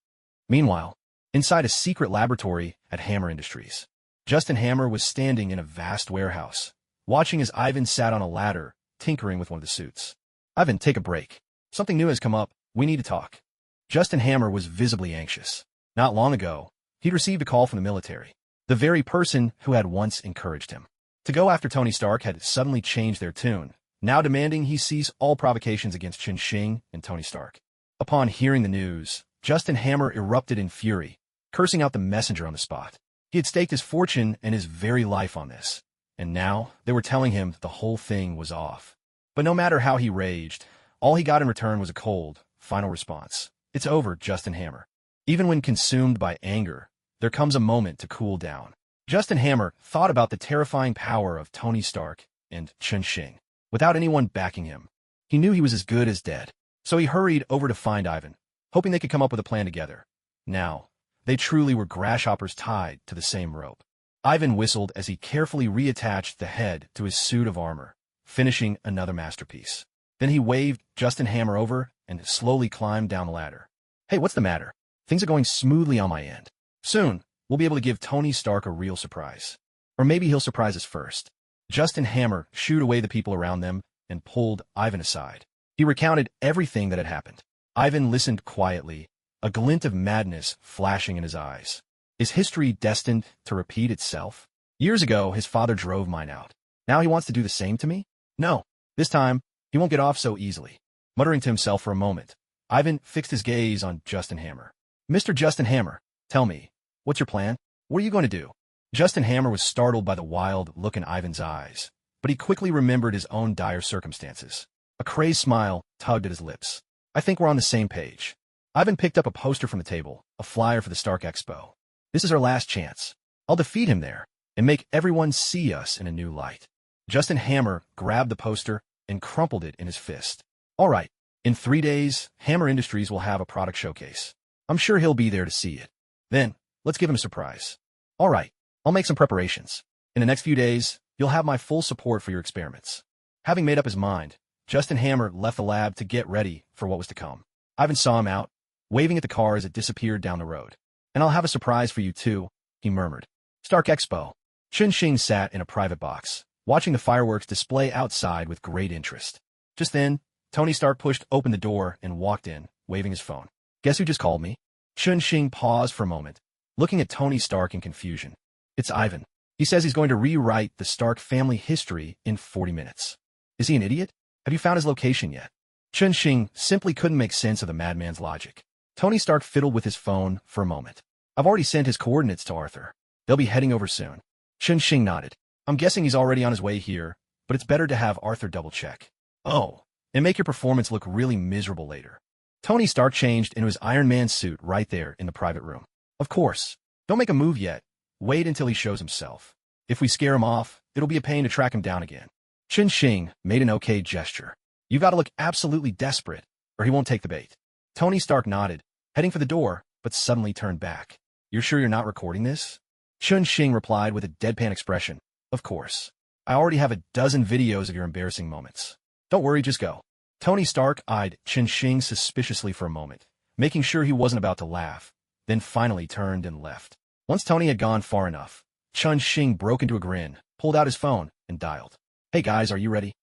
Meanwhile, inside a secret laboratory at Hammer Industries, Justin Hammer was standing in a vast warehouse, watching as Ivan sat on a ladder, tinkering with one of the suits. Ivan, take a break. Something new has come up. We need to talk. Justin Hammer was visibly anxious. Not long ago, he'd received a call from the military. The very person who had once encouraged him to go after Tony Stark had suddenly changed their tune, now demanding he cease all provocations against Chun-Shing and Tony Stark. Upon hearing the news, Justin Hammer erupted in fury, cursing out the messenger on the spot. He had staked his fortune and his very life on this, and now they were telling him the whole thing was off. But no matter how he raged, all he got in return was a cold, final response. It's over, Justin Hammer. Even when consumed by anger, there comes a moment to cool down. Justin Hammer thought about the terrifying power of Tony Stark and Chun-Shing. Without anyone backing him, he knew he was as good as dead. So he hurried over to find Ivan, hoping they could come up with a plan together. Now, they truly were grasshoppers tied to the same rope. Ivan whistled as he carefully reattached the head to his suit of armor, finishing another masterpiece. Then he waved Justin Hammer over and slowly climbed down the ladder. Hey, what's the matter? Things are going smoothly on my end. Soon, we'll be able to give Tony Stark a real surprise. Or maybe he'll surprise us first. Justin Hammer shooed away the people around them and pulled Ivan aside. He recounted everything that had happened. Ivan listened quietly, a glint of madness flashing in his eyes. Is history destined to repeat itself? Years ago, his father drove mine out. Now he wants to do the same to me? No, this time, he won't get off so easily. Muttering to himself for a moment, Ivan fixed his gaze on Justin Hammer. Mr. Justin Hammer, tell me, what's your plan? What are you going to do? Justin Hammer was startled by the wild look in Ivan's eyes, but he quickly remembered his own dire circumstances. A crazed smile tugged at his lips. I think we're on the same page. Ivan picked up a poster from the table, a flyer for the Stark Expo. This is our last chance. I'll defeat him there and make everyone see us in a new light. Justin Hammer grabbed the poster and crumpled it in his fist. All right, in 3 days, Hammer Industries will have a product showcase. I'm sure he'll be there to see it. Then, let's give him a surprise. All right, I'll make some preparations. In the next few days, you'll have my full support for your experiments. Having made up his mind, Justin Hammer left the lab to get ready for what was to come. Ivan saw him out, waving at the car as it disappeared down the road. And I'll have a surprise for you too, he murmured. Stark Expo. Chun-Shing sat in a private box, watching the fireworks display outside with great interest. Just then, Tony Stark pushed open the door and walked in, waving his phone. Guess who just called me? Chun-Shing paused for a moment, looking at Tony Stark in confusion. It's Ivan. He says he's going to rewrite the Stark family history in 40 minutes. Is he an idiot? Have you found his location yet? Chun-Shing simply couldn't make sense of the madman's logic. Tony Stark fiddled with his phone for a moment. I've already sent his coordinates to Arthur. They'll be heading over soon. Chun-Shing nodded. I'm guessing he's already on his way here, but it's better to have Arthur double-check. Oh, and make your performance look really miserable later. Tony Stark changed into his Iron Man suit right there in the private room. Of course. Don't make a move yet. Wait until he shows himself. If we scare him off, it'll be a pain to track him down again. Chun-Shing made an okay gesture. You've got to look absolutely desperate, or he won't take the bait. Tony Stark nodded, heading for the door, but suddenly turned back. You're sure you're not recording this? Chun-Shing replied with a deadpan expression. Of course. I already have a dozen videos of your embarrassing moments. Don't worry, just go. Tony Stark eyed Chun-Shing suspiciously for a moment, making sure he wasn't about to laugh, then finally turned and left. Once Tony had gone far enough, Chun-Shing broke into a grin, pulled out his phone, and dialed. Hey guys, are you ready?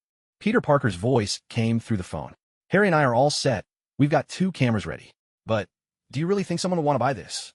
Peter Parker's voice came through the phone. Harry and I are all set. We've got 2 cameras ready. But, do you really think someone will want to buy this?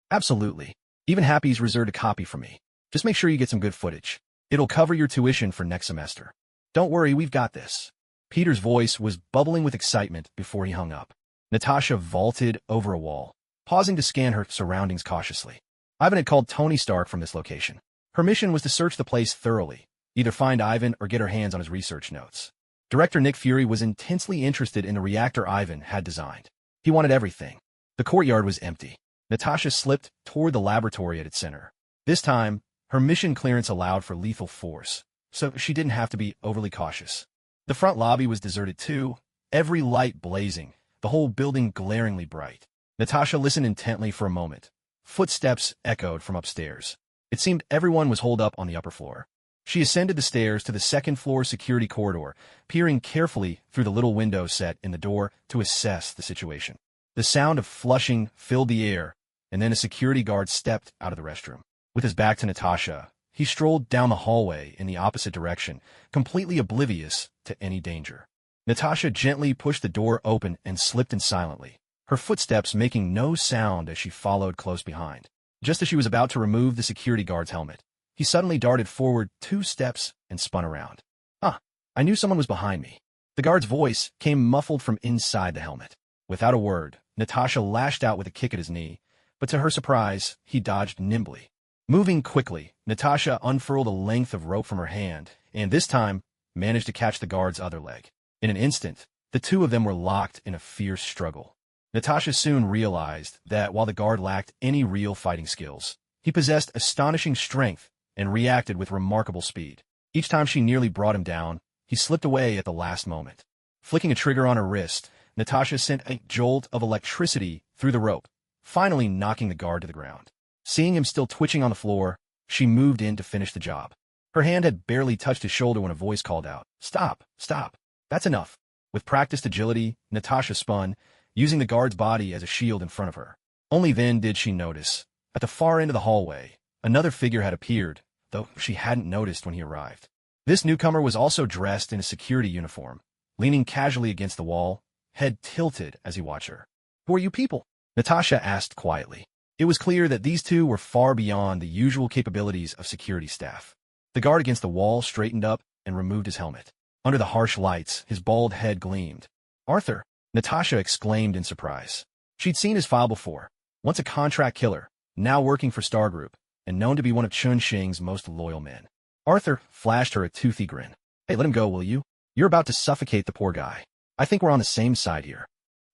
Absolutely. Even Happy's reserved a copy for me. Just make sure you get some good footage. It'll cover your tuition for next semester. Don't worry, we've got this. Peter's voice was bubbling with excitement before he hung up. Natasha vaulted over a wall, pausing to scan her surroundings cautiously. Ivan had called Tony Stark from this location. Her mission was to search the place thoroughly, either find Ivan or get her hands on his research notes. Director Nick Fury was intensely interested in the reactor Ivan had designed. He wanted everything. The courtyard was empty. Natasha slipped toward the laboratory at its center. This time, her mission clearance allowed for lethal force, so she didn't have to be overly cautious. The front lobby was deserted too, every light blazing, the whole building glaringly bright. Natasha listened intently for a moment. Footsteps echoed from upstairs. It seemed everyone was holed up on the upper floor. She ascended the stairs to the second-floor security corridor, peering carefully through the little window set in the door to assess the situation. The sound of flushing filled the air, and then a security guard stepped out of the restroom. With his back to Natasha, he strolled down the hallway in the opposite direction, completely oblivious to any danger. Natasha gently pushed the door open and slipped in silently, her footsteps making no sound as she followed close behind. Just as she was about to remove the security guard's helmet, he suddenly darted forward 2 steps and spun around. I knew someone was behind me. The guard's voice came muffled from inside the helmet. Without a word, Natasha lashed out with a kick at his knee, but to her surprise, he dodged nimbly. Moving quickly, Natasha unfurled a length of rope from her hand, and this time managed to catch the guard's other leg. In an instant, the two of them were locked in a fierce struggle. Natasha soon realized that while the guard lacked any real fighting skills, he possessed astonishing strength and reacted with remarkable speed. Each time she nearly brought him down, he slipped away at the last moment. Flicking a trigger on her wrist, Natasha sent a jolt of electricity through the rope, finally knocking the guard to the ground. Seeing him still twitching on the floor, she moved in to finish the job. Her hand had barely touched his shoulder when a voice called out, "Stop, stop. That's enough." With practiced agility, Natasha spun, using the guard's body as a shield in front of her. Only then did she notice, at the far end of the hallway, another figure had appeared, though she hadn't noticed when he arrived. This newcomer was also dressed in a security uniform, leaning casually against the wall, head tilted as he watched her. "Who are you people?" Natasha asked quietly. It was clear that these two were far beyond the usual capabilities of security staff. The guard against the wall straightened up and removed his helmet. Under the harsh lights, his bald head gleamed. "Arthur," Natasha exclaimed in surprise. She'd seen his file before. Once a contract killer, now working for Star Group, and known to be one of Chun Xing's most loyal men. Arthur flashed her a toothy grin. "Hey, let him go, will you? You're about to suffocate the poor guy. I think we're on the same side here."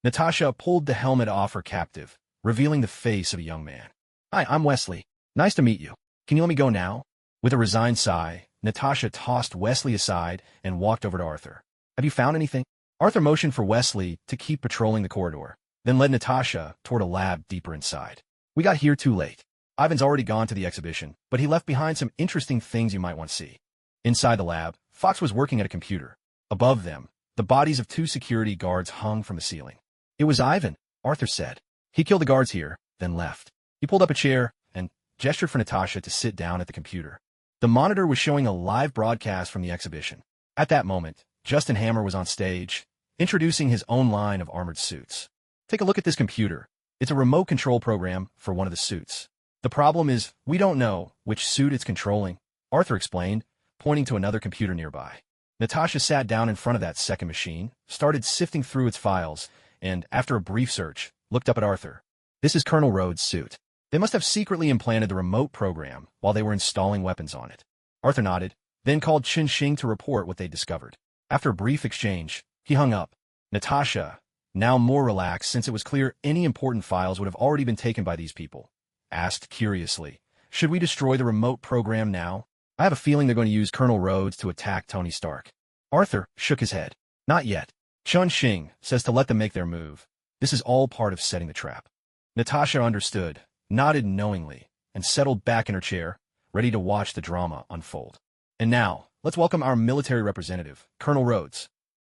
Natasha pulled the helmet off her captive, revealing the face of a young man. "Hi, I'm Wesley. Nice to meet you. Can you let me go now?" With a resigned sigh, Natasha tossed Wesley aside and walked over to Arthur. "Have you found anything?" Arthur motioned for Wesley to keep patrolling the corridor, then led Natasha toward a lab deeper inside. "We got here too late. Ivan's already gone to the exhibition, but he left behind some interesting things you might want to see." Inside the lab, Fox was working at a computer. Above them, the bodies of 2 security guards hung from the ceiling. "It was Ivan," Arthur said. "He killed the guards here, then left." He pulled up a chair and gestured for Natasha to sit down at the computer. The monitor was showing a live broadcast from the exhibition. At that moment, Justin Hammer was on stage, introducing his own line of armored suits. "Take a look at this computer. It's a remote control program for one of the suits. The problem is, we don't know which suit it's controlling," Arthur explained, pointing to another computer nearby. Natasha sat down in front of that second machine, started sifting through its files, and, after a brief search, looked up at Arthur. "This is Colonel Rhodes' suit. They must have secretly implanted the remote program while they were installing weapons on it." Arthur nodded, then called Chun Xing to report what they'd discovered. After a brief exchange, he hung up. Natasha, now more relaxed since it was clear any important files would have already been taken by these people, asked curiously, "Should we destroy the remote program now? I have a feeling they're going to use Colonel Rhodes to attack Tony Stark." Arthur shook his head. "Not yet. Chun Xing says to let them make their move. This is all part of setting the trap." Natasha understood, nodded knowingly, and settled back in her chair, ready to watch the drama unfold. "And now, let's welcome our military representative, Colonel Rhodes,"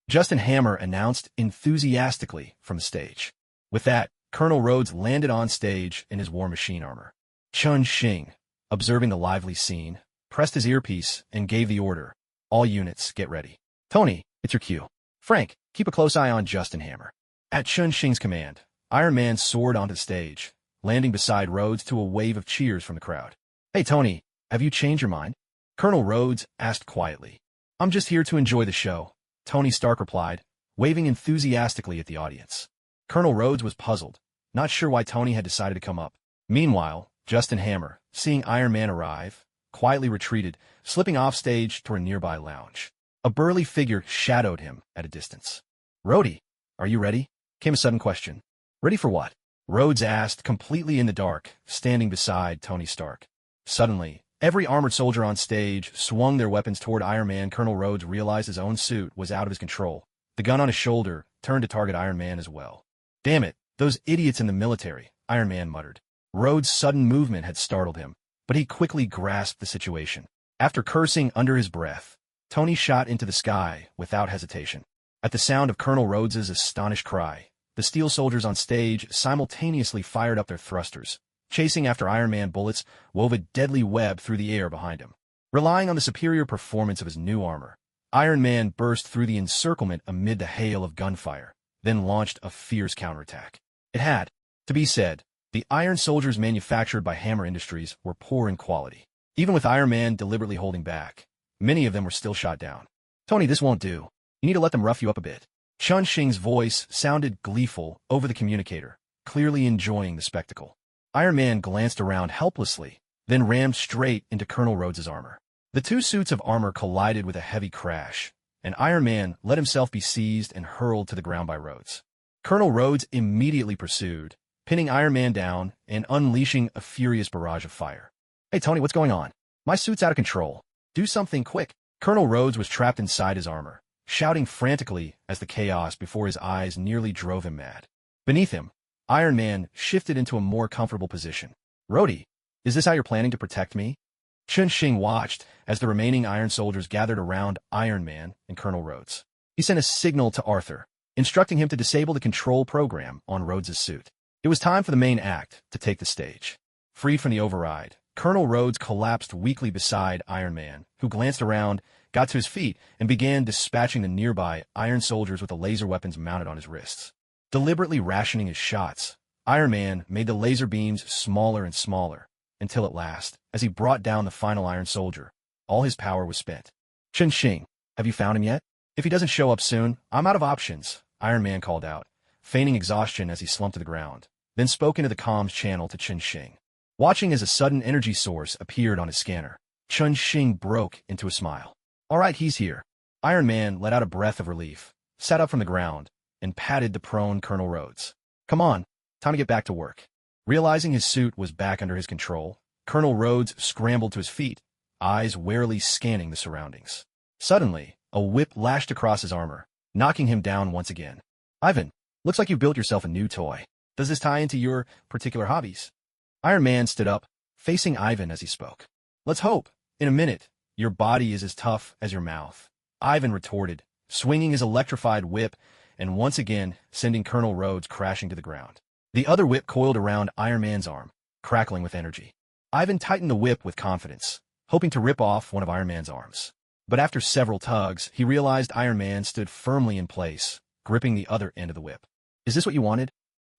Justin Hammer announced enthusiastically from the stage. With that, Colonel Rhodes landed on stage in his war machine armor. Chun Xing, observing the lively scene, pressed his earpiece and gave the order, "All units, get ready. Tony, it's your cue. Frank, keep a close eye on Justin Hammer." At Chun Xing's command, Iron Man soared onto the stage, landing beside Rhodes to a wave of cheers from the crowd. "Hey, Tony, have you changed your mind?" Colonel Rhodes asked quietly. "I'm just here to enjoy the show," Tony Stark replied, waving enthusiastically at the audience. Colonel Rhodes was puzzled, not sure why Tony had decided to come up. Meanwhile, Justin Hammer, seeing Iron Man arrive, quietly retreated, slipping off stage toward a nearby lounge. A burly figure shadowed him at a distance. "Rhodey, are you ready?" came a sudden question. "Ready for what?" Rhodes asked, completely in the dark, standing beside Tony Stark. Suddenly, every armored soldier on stage swung their weapons toward Iron Man. Colonel Rhodes realized his own suit was out of his control. The gun on his shoulder turned to target Iron Man as well. "Damn it, those idiots in the military," Iron Man muttered. Rhodes' sudden movement had startled him, but he quickly grasped the situation. After cursing under his breath, Tony shot into the sky without hesitation. At the sound of Colonel Rhodes's astonished cry, the steel soldiers on stage simultaneously fired up their thrusters, chasing after Iron Man. Bullets wove a deadly web through the air behind him. Relying on the superior performance of his new armor, Iron Man burst through the encirclement amid the hail of gunfire, then launched a fierce counterattack. It had to be said, the iron soldiers manufactured by Hammer Industries were poor in quality. Even with Iron Man deliberately holding back, many of them were still shot down. "Tony, this won't do. You need to let them rough you up a bit." Chun Xing's voice sounded gleeful over the communicator, clearly enjoying the spectacle. Iron Man glanced around helplessly, then rammed straight into Colonel Rhodes's armor. The two suits of armor collided with a heavy crash, and Iron Man let himself be seized and hurled to the ground by Rhodes. Colonel Rhodes immediately pursued, pinning Iron Man down and unleashing a furious barrage of fire. "Hey, Tony, what's going on? My suit's out of control. Do something quick." Colonel Rhodes was trapped inside his armor, shouting frantically as the chaos before his eyes nearly drove him mad. Beneath him, Iron Man shifted into a more comfortable position. "Rhodey, is this how you're planning to protect me?" Chun Xing watched as the remaining iron soldiers gathered around Iron Man and Colonel Rhodes. He sent a signal to Arthur, instructing him to disable the control program on Rhodes's suit. It was time for the main act to take the stage. Freed from the override, Colonel Rhodes collapsed weakly beside Iron Man, who glanced around, got to his feet, and began dispatching the nearby iron soldiers with the laser weapons mounted on his wrists. Deliberately rationing his shots, Iron Man made the laser beams smaller and smaller, until at last, as he brought down the final iron soldier, all his power was spent. "Chun Xing, have you found him yet? If he doesn't show up soon, I'm out of options," Iron Man called out, feigning exhaustion as he slumped to the ground, then spoke into the comms channel to Chun Xing. Watching as a sudden energy source appeared on his scanner, Chun Xing broke into a smile. "All right, he's here." Iron Man let out a breath of relief, sat up from the ground, and patted the prone Colonel Rhodes. "Come on, time to get back to work." Realizing his suit was back under his control, Colonel Rhodes scrambled to his feet, eyes warily scanning the surroundings. Suddenly, a whip lashed across his armor, knocking him down once again. "Ivan, looks like you built yourself a new toy. Does this tie into your particular hobbies?" Iron Man stood up, facing Ivan as he spoke. "Let's hope, in a minute, your body is as tough as your mouth," Ivan retorted, swinging his electrified whip and once again sending Colonel Rhodes crashing to the ground. The other whip coiled around Iron Man's arm, crackling with energy. Ivan tightened the whip with confidence, hoping to rip off one of Iron Man's arms. But after several tugs, he realized Iron Man stood firmly in place, gripping the other end of the whip. "Is this what you wanted?"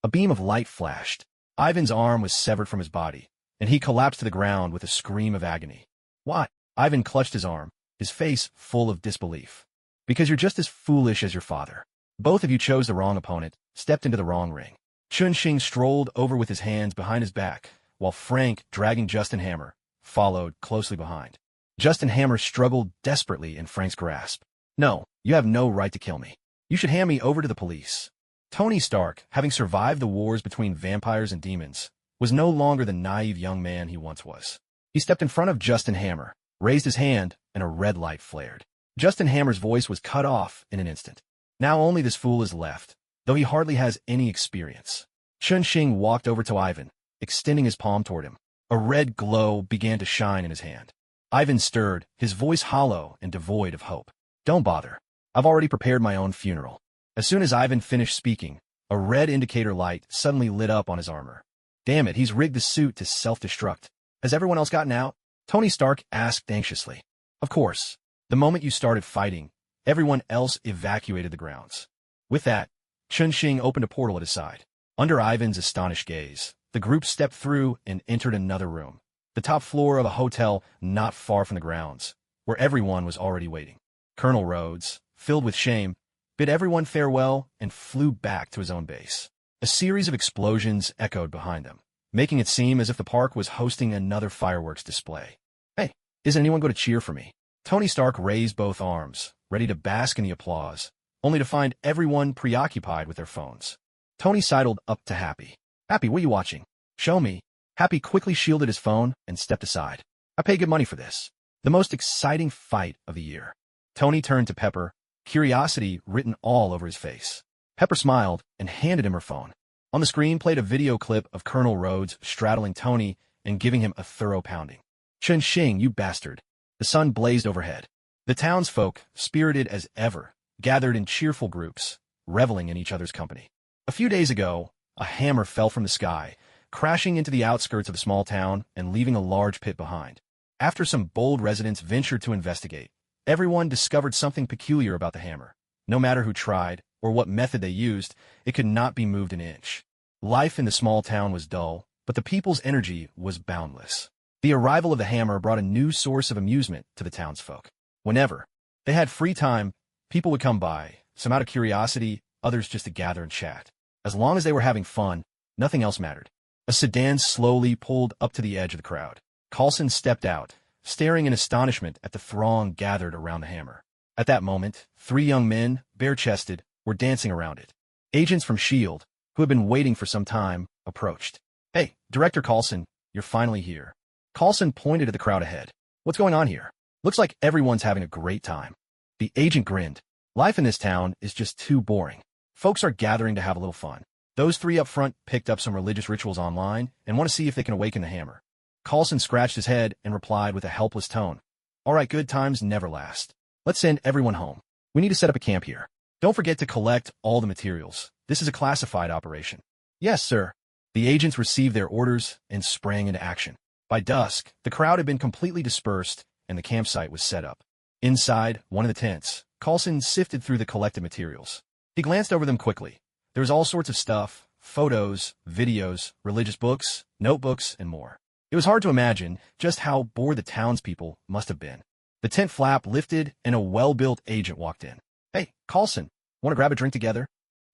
A beam of light flashed. Ivan's arm was severed from his body, and he collapsed to the ground with a scream of agony. "What?" Ivan clutched his arm, his face full of disbelief. "Because you're just as foolish as your father. Both of you chose the wrong opponent, stepped into the wrong ring." Chun Xing strolled over with his hands behind his back, while Frank, dragging Justin Hammer, followed closely behind. Justin Hammer struggled desperately in Frank's grasp. "No, you have no right to kill me. You should hand me over to the police." Tony Stark, having survived the wars between vampires and demons, was no longer the naive young man he once was. He stepped in front of Justin Hammer, raised his hand, and a red light flared. Justin Hammer's voice was cut off in an instant. "Now only this fool is left, though he hardly has any experience." Chun Xing walked over to Ivan, extending his palm toward him. A red glow began to shine in his hand. Ivan stirred, his voice hollow and devoid of hope. "Don't bother. I've already prepared my own funeral." As soon as Ivan finished speaking, a red indicator light suddenly lit up on his armor. "Damn it, he's rigged the suit to self-destruct. Has everyone else gotten out?" Tony Stark asked anxiously. "Of course. The moment you started fighting, everyone else evacuated the grounds." With that, Chun Xing opened a portal at his side. Under Ivan's astonished gaze, the group stepped through and entered another room, the top floor of a hotel not far from the grounds, where everyone was already waiting. Colonel Rhodes, filled with shame, bid everyone farewell and flew back to his own base. A series of explosions echoed behind them, making it seem as if the park was hosting another fireworks display. "Hey, isn't anyone going to cheer for me?" Tony Stark raised both arms, ready to bask in the applause, only to find everyone preoccupied with their phones. Tony sidled up to Happy. Happy, what are you watching? Show me. Happy quickly shielded his phone and stepped aside. I pay good money for this. The most exciting fight of the year. Tony turned to Pepper, curiosity written all over his face. Pepper smiled and handed him her phone. On the screen played a video clip of Colonel Rhodes straddling Tony and giving him a thorough pounding. Chen Xing, you bastard. The sun blazed overhead. The townsfolk, spirited as ever, gathered in cheerful groups, reveling in each other's company. A few days ago, a hammer fell from the sky, crashing into the outskirts of a small town and leaving a large pit behind. After some bold residents ventured to investigate, everyone discovered something peculiar about the hammer. No matter who tried or what method they used, it could not be moved an inch. Life in the small town was dull, but the people's energy was boundless. The arrival of the hammer brought a new source of amusement to the townsfolk. Whenever they had free time, people would come by, some out of curiosity, others just to gather and chat. As long as they were having fun, nothing else mattered. A sedan slowly pulled up to the edge of the crowd. Coulson stepped out, staring in astonishment at the throng gathered around the hammer. At that moment, 3 young men, bare-chested, were dancing around it. Agents from S.H.I.E.L.D., who had been waiting for some time, approached. Hey, Director Coulson, you're finally here. Coulson pointed at the crowd ahead. What's going on here? Looks like everyone's having a great time. The agent grinned. Life in this town is just too boring. Folks are gathering to have a little fun. Those 3 up front picked up some religious rituals online and want to see if they can awaken the hammer. Coulson scratched his head and replied with a helpless tone. All right, good times never last. Let's send everyone home. We need to set up a camp here. Don't forget to collect all the materials. This is a classified operation. Yes, sir. The agents received their orders and sprang into action. By dusk, the crowd had been completely dispersed and the campsite was set up. Inside one of the tents, Coulson sifted through the collected materials. He glanced over them quickly. There was all sorts of stuff, photos, videos, religious books, notebooks, and more. It was hard to imagine just how bored the townspeople must have been. The tent flap lifted and a well-built agent walked in. Hey, Coulson, want to grab a drink together?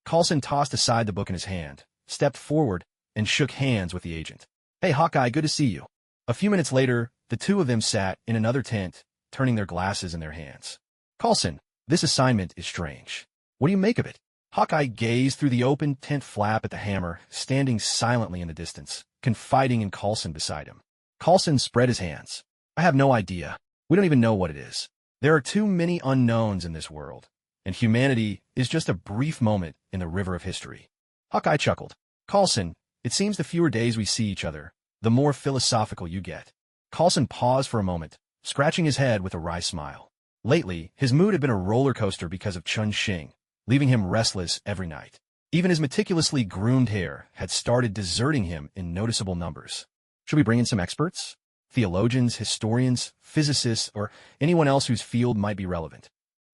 Coulson tossed aside the book in his hand, stepped forward, and shook hands with the agent. Hey, Hawkeye, good to see you. A few minutes later, the 2 of them sat in another tent, turning their glasses in their hands. Coulson, this assignment is strange. What do you make of it? Hawkeye gazed through the open tent flap at the hammer, standing silently in the distance, confiding in Coulson beside him. Coulson spread his hands. I have no idea. We don't even know what it is. There are too many unknowns in this world, and humanity is just a brief moment in the river of history. Hawkeye chuckled. Coulson, it seems the fewer days we see each other, the more philosophical you get. Coulson paused for a moment, scratching his head with a wry smile. Lately, his mood had been a roller coaster because of Chen Xing, leaving him restless every night. Even his meticulously groomed hair had started deserting him in noticeable numbers. Should we bring in some experts? Theologians, historians, physicists, or anyone else whose field might be relevant?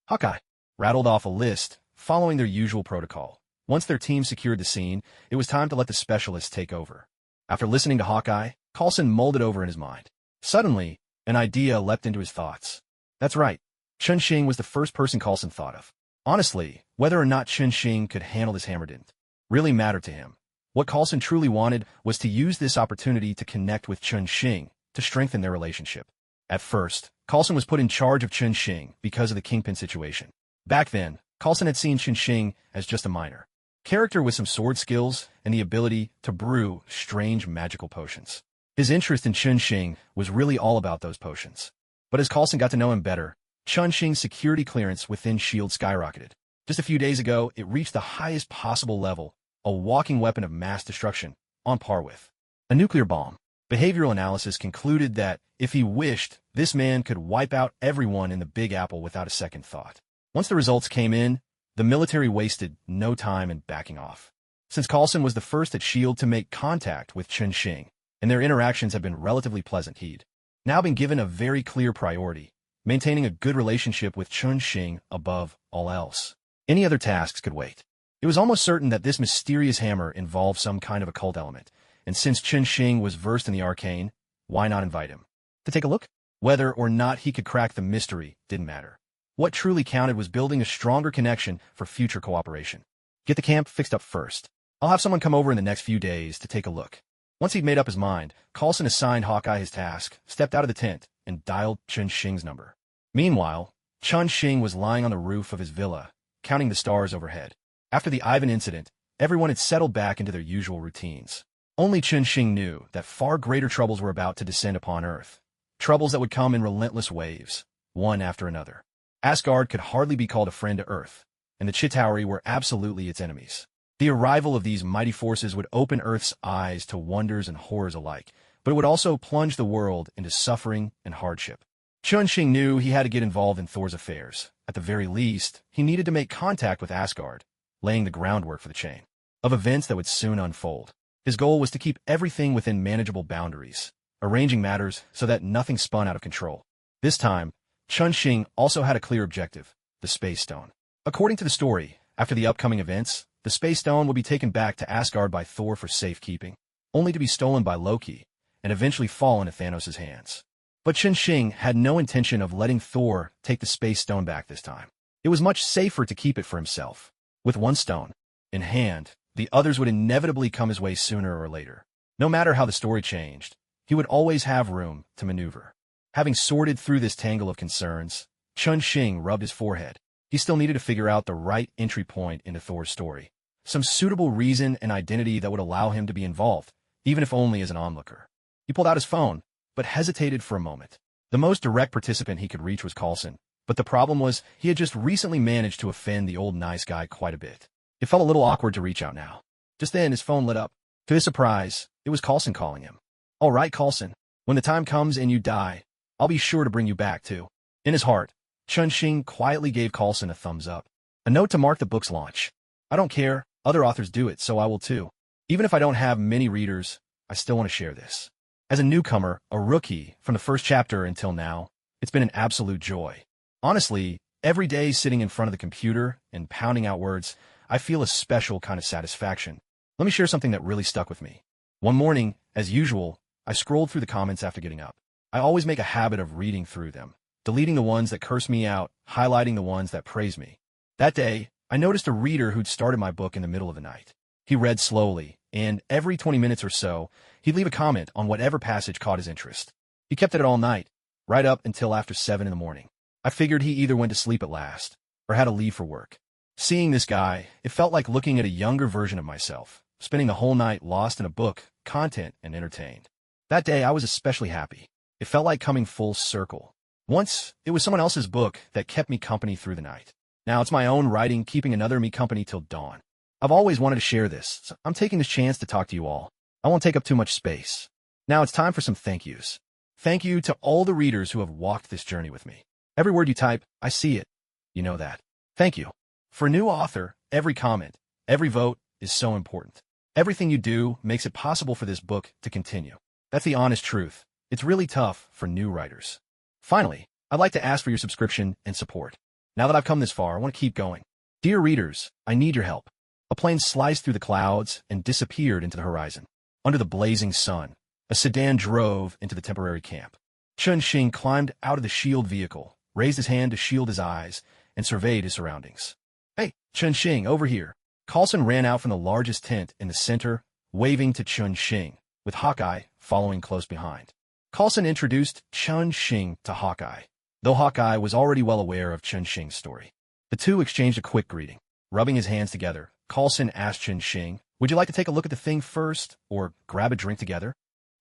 Hawkeye rattled off a list, following their usual protocol. Once their team secured the scene, it was time to let the specialists take over. After listening to Hawkeye, Coulson mulled it over in his mind. Suddenly, an idea leapt into his thoughts. That's right. Chen Xing was the first person Coulson thought of. Honestly, whether or not Chen Xing could handle this hammer didn't really matter to him. What Coulson truly wanted was to use this opportunity to connect with Chen Xing to strengthen their relationship. At first, Coulson was put in charge of Chen Xing because of the Kingpin situation. Back then, Coulson had seen Chen Xing as just a minor character with some sword skills and the ability to brew strange magical potions. His interest in Chen Xing was really all about those potions. But as Coulson got to know him better, Chen Xing's security clearance within S.H.I.E.L.D. skyrocketed. Just a few days ago, it reached the highest possible level, a walking weapon of mass destruction, on par with a nuclear bomb. Behavioral analysis concluded that, if he wished, this man could wipe out everyone in the Big Apple without a second thought. Once the results came in, the military wasted no time in backing off. Since Coulson was the first at S.H.I.E.L.D. to make contact with Chen Xing, and their interactions have been relatively pleasant, he'd now been given a very clear priority, maintaining a good relationship with Chen Xing above all else. Any other tasks could wait. It was almost certain that this mysterious hammer involved some kind of occult element, and since Chen Xing was versed in the arcane, why not invite him to take a look? Whether or not he could crack the mystery didn't matter. What truly counted was building a stronger connection for future cooperation. Get the camp fixed up first. I'll have someone come over in the next few days to take a look. Once he'd made up his mind, Coulson assigned Hawkeye his task, stepped out of the tent, and dialed Chen Xing's number. Meanwhile, Chun Xing was lying on the roof of his villa, counting the stars overhead. After the Ivan incident, everyone had settled back into their usual routines. Only Chun Xing knew that far greater troubles were about to descend upon Earth. Troubles that would come in relentless waves, one after another. Asgard could hardly be called a friend to Earth, and the Chitauri were absolutely its enemies. The arrival of these mighty forces would open Earth's eyes to wonders and horrors alike, but it would also plunge the world into suffering and hardship. Chun Xing knew he had to get involved in Thor's affairs. At the very least, he needed to make contact with Asgard, laying the groundwork for the chain of events that would soon unfold. His goal was to keep everything within manageable boundaries, arranging matters so that nothing spun out of control. This time, Chun Xing also had a clear objective, the Space Stone. According to the story, after the upcoming events, the Space Stone would be taken back to Asgard by Thor for safekeeping, only to be stolen by Loki, and eventually fall into Thanos' hands. But Chun Xing had no intention of letting Thor take the Space Stone back this time. It was much safer to keep it for himself. With one stone in hand, the others would inevitably come his way sooner or later. No matter how the story changed, he would always have room to maneuver. Having sorted through this tangle of concerns, Chun Xing rubbed his forehead. He still needed to figure out the right entry point into Thor's story. Some suitable reason and identity that would allow him to be involved, even if only as an onlooker. He pulled out his phone, but hesitated for a moment. The most direct participant he could reach was Coulson, but the problem was he had just recently managed to offend the old nice guy quite a bit. It felt a little awkward to reach out now. Just then, his phone lit up. To his surprise, it was Coulson calling him. "All right, Coulson. When the time comes and you die, I'll be sure to bring you back, too." In his heart, Chun Xing quietly gave Coulson a thumbs up. A note to mark the book's launch. "I don't care. Other authors do it, so I will too. Even if I don't have many readers, I still want to share this." As a newcomer, a rookie, from the first chapter until now, it's been an absolute joy. Honestly, every day sitting in front of the computer and pounding out words, I feel a special kind of satisfaction. Let me share something that really stuck with me. One morning, as usual, I scrolled through the comments after getting up. I always make a habit of reading through them, deleting the ones that curse me out, highlighting the ones that praise me. That day, I noticed a reader who'd started my book in the middle of the night. He read slowly, and every 20 minutes or so, he'd leave a comment on whatever passage caught his interest. He kept it all night, right up until after 7 in the morning. I figured he either went to sleep at last, or had to leave for work. Seeing this guy, it felt like looking at a younger version of myself, spending the whole night lost in a book, content, and entertained. That day, I was especially happy. It felt like coming full circle. Once, it was someone else's book that kept me company through the night. Now it's my own writing keeping another me company till dawn. I've always wanted to share this, so I'm taking this chance to talk to you all. I won't take up too much space. Now it's time for some thank yous. Thank you to all the readers who have walked this journey with me. Every word you type, I see it. You know that. Thank you. For a new author, every comment, every vote is so important. Everything you do makes it possible for this book to continue. That's the honest truth. It's really tough for new writers. Finally, I'd like to ask for your subscription and support. Now that I've come this far, I want to keep going. Dear readers, I need your help. A plane sliced through the clouds and disappeared into the horizon. Under the blazing sun, a sedan drove into the temporary camp. Chun Xing climbed out of the shield vehicle, raised his hand to shield his eyes, and surveyed his surroundings. "Hey, Chun Xing, over here." Coulson ran out from the largest tent in the center, waving to Chun Xing, with Hawkeye following close behind. Coulson introduced Chun Xing to Hawkeye, though Hawkeye was already well aware of Chun Xing's story. The two exchanged a quick greeting. Rubbing his hands together, Coulson asked Chun Xing, "Would you like to take a look at the thing first, or grab a drink together?"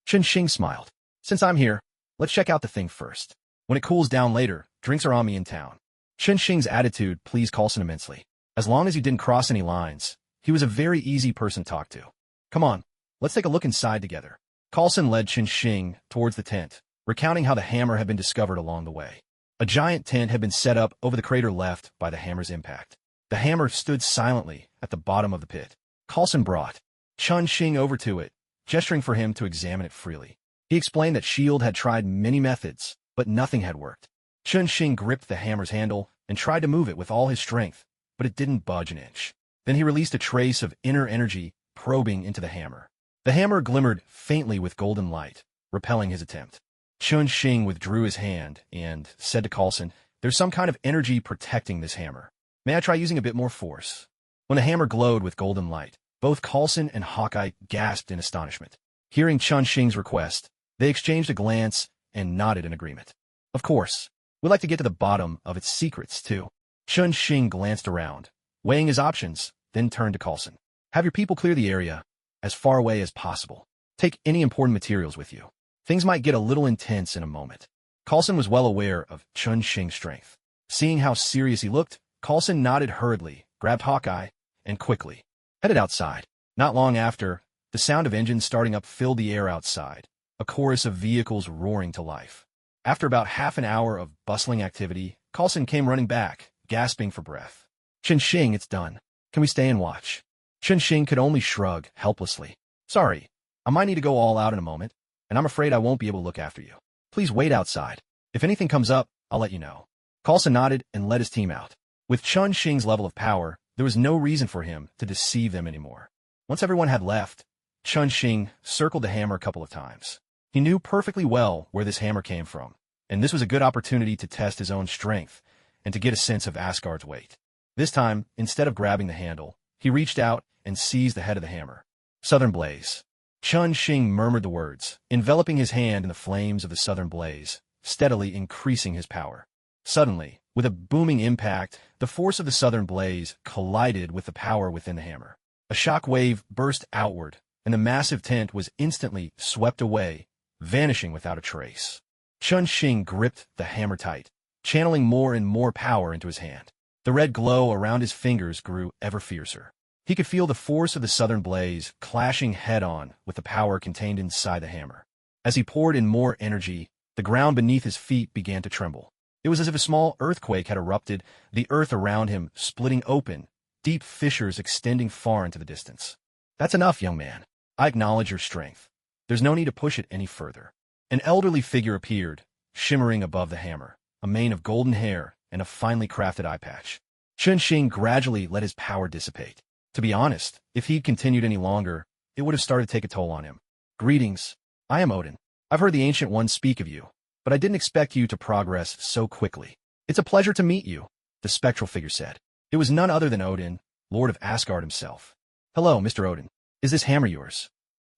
Chun Xing smiled. "Since I'm here, let's check out the thing first. When it cools down later, drinks are on me in town." Chun Xing's attitude pleased Coulson immensely. As long as he didn't cross any lines, he was a very easy person to talk to. "Come on, let's take a look inside together." Coulson led Chun Xing towards the tent, recounting how the hammer had been discovered along the way. A giant tent had been set up over the crater left by the hammer's impact. The hammer stood silently at the bottom of the pit. Coulson brought Chun Xing over to it, gesturing for him to examine it freely. He explained that S.H.I.E.L.D. had tried many methods, but nothing had worked. Chun Xing gripped the hammer's handle and tried to move it with all his strength, but it didn't budge an inch. Then he released a trace of inner energy probing into the hammer. The hammer glimmered faintly with golden light, repelling his attempt. Chun Xing withdrew his hand and said to Coulson, "There's some kind of energy protecting this hammer. May I try using a bit more force?" When the hammer glowed with golden light, both Coulson and Hawkeye gasped in astonishment. Hearing Chun Xing's request, they exchanged a glance and nodded in agreement. "Of course. We'd like to get to the bottom of its secrets, too. Chun Xing glanced around, weighing his options, then turned to Coulson. Have your people clear the area as far away as possible. Take any important materials with you. Things might get a little intense in a moment. Coulson was well aware of Chun Xing's strength. Seeing how serious he looked, Coulson nodded hurriedly, grabbed Hawkeye, and quickly headed outside. Not long after, the sound of engines starting up filled the air outside, a chorus of vehicles roaring to life. After about half an hour of bustling activity, Coulson came running back, gasping for breath. Chun Xing, it's done. Can we stay and watch? Chun Xing could only shrug helplessly. Sorry, I might need to go all out in a moment, and I'm afraid I won't be able to look after you. Please wait outside. If anything comes up, I'll let you know. Coulson nodded and led his team out. With Chun Xing's level of power, there was no reason for him to deceive them anymore. Once everyone had left, Chun Xing circled the hammer a couple of times. He knew perfectly well where this hammer came from, and this was a good opportunity to test his own strength and to get a sense of Asgard's weight. This time, instead of grabbing the handle, he reached out and seized the head of the hammer. Southern Blaze. Chun Xing murmured the words, enveloping his hand in the flames of the Southern Blaze, steadily increasing his power. Suddenly, with a booming impact, the force of the Southern Blaze collided with the power within the hammer. A shock wave burst outward, and the massive tent was instantly swept away, vanishing without a trace. Chun Xing gripped the hammer tight, channeling more and more power into his hand. The red glow around his fingers grew ever fiercer. He could feel the force of the Southern Blaze clashing head-on with the power contained inside the hammer. As he poured in more energy, the ground beneath his feet began to tremble. It was as if a small earthquake had erupted, the earth around him splitting open, deep fissures extending far into the distance. That's enough, young man. I acknowledge your strength. There's no need to push it any further. An elderly figure appeared, shimmering above the hammer, a mane of golden hair and a finely crafted eye patch. Chun Xing gradually let his power dissipate. To be honest, if he'd continued any longer, it would have started to take a toll on him. Greetings. I am Odin. I've heard the Ancient Ones speak of you, but I didn't expect you to progress so quickly. It's a pleasure to meet you, the spectral figure said. It was none other than Odin, Lord of Asgard himself. Hello, Mr. Odin. Is this hammer yours?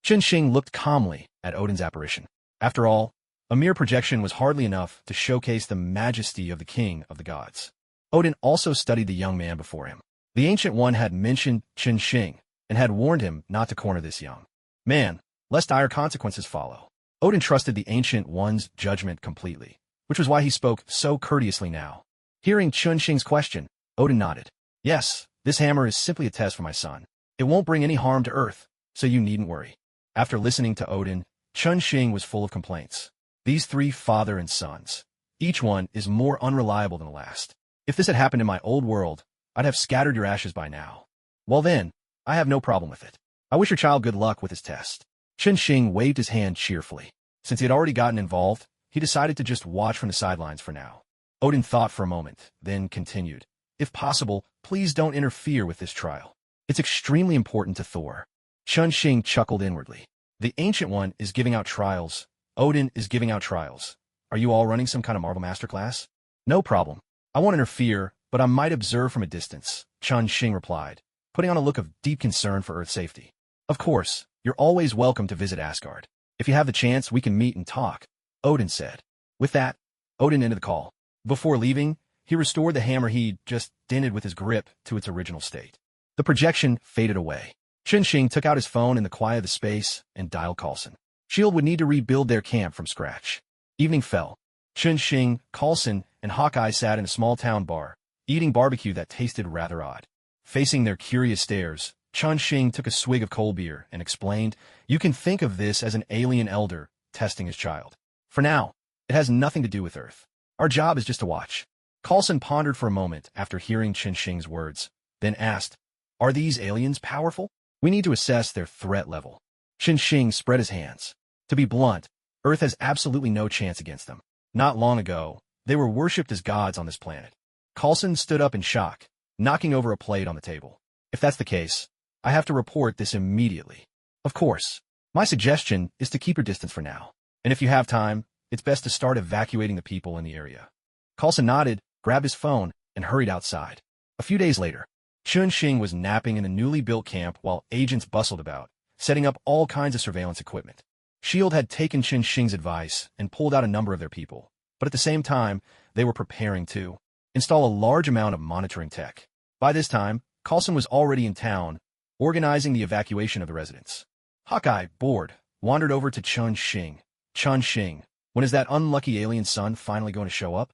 Chun Xing looked calmly at Odin's apparition. After all, a mere projection was hardly enough to showcase the majesty of the king of the gods. Odin also studied the young man before him. The Ancient One had mentioned Chun Xing and had warned him not to corner this young man, lest dire consequences follow. Odin trusted the Ancient One's judgment completely, which was why he spoke so courteously now. Hearing Chun Xing's question, Odin nodded. Yes, this hammer is simply a test for my son. It won't bring any harm to Earth, so you needn't worry. After listening to Odin, Chun Xing was full of complaints. These three father and sons, each one is more unreliable than the last. If this had happened in my old world, I'd have scattered your ashes by now. Well then, I have no problem with it. I wish your child good luck with his test. Chun Xing waved his hand cheerfully. Since he had already gotten involved, he decided to just watch from the sidelines for now. Odin thought for a moment, then continued. If possible, please don't interfere with this trial. It's extremely important to Thor. Chun Xing chuckled inwardly. The Ancient One is giving out trials. Odin is giving out trials. Are you all running some kind of Marvel Masterclass? No problem. I won't interfere, but I might observe from a distance, Chun Xing replied, putting on a look of deep concern for Earth's safety. Of course, you're always welcome to visit Asgard. If you have the chance, we can meet and talk, Odin said. With that, Odin ended the call. Before leaving, he restored the hammer he'd just dented with his grip to its original state. The projection faded away. Chun Xing took out his phone in the quiet of the space and dialed Coulson. S.H.I.E.L.D. would need to rebuild their camp from scratch. Evening fell. Chun Xing, Coulson, and Hawkeye sat in a small town bar, eating barbecue that tasted rather odd. Facing their curious stares, Chun Xing took a swig of cold beer and explained, "You can think of this as an alien elder testing his child. For now, it has nothing to do with Earth. Our job is just to watch." Coulson pondered for a moment after hearing Chun Xing's words, then asked, "Are these aliens powerful? We need to assess their threat level." Chun Xing spread his hands. To be blunt, Earth has absolutely no chance against them. Not long ago, they were worshipped as gods on this planet. Coulson stood up in shock, knocking over a plate on the table. "If that's the case, I have to report this immediately. Of course, my suggestion is to keep your distance for now. And if you have time, it's best to start evacuating the people in the area." Coulson nodded, grabbed his phone, and hurried outside. A few days later, Chun Xing was napping in the newly built camp while agents bustled about, setting up all kinds of surveillance equipment. S.H.I.E.L.D. had taken Chun Xing's advice and pulled out a number of their people, but at the same time, they were preparing to install a large amount of monitoring tech. By this time, Coulson was already in town, organizing the evacuation of the residents. Hawkeye, bored, wandered over to Chun-Shing. Chun-Shing, when is that unlucky alien son finally going to show up?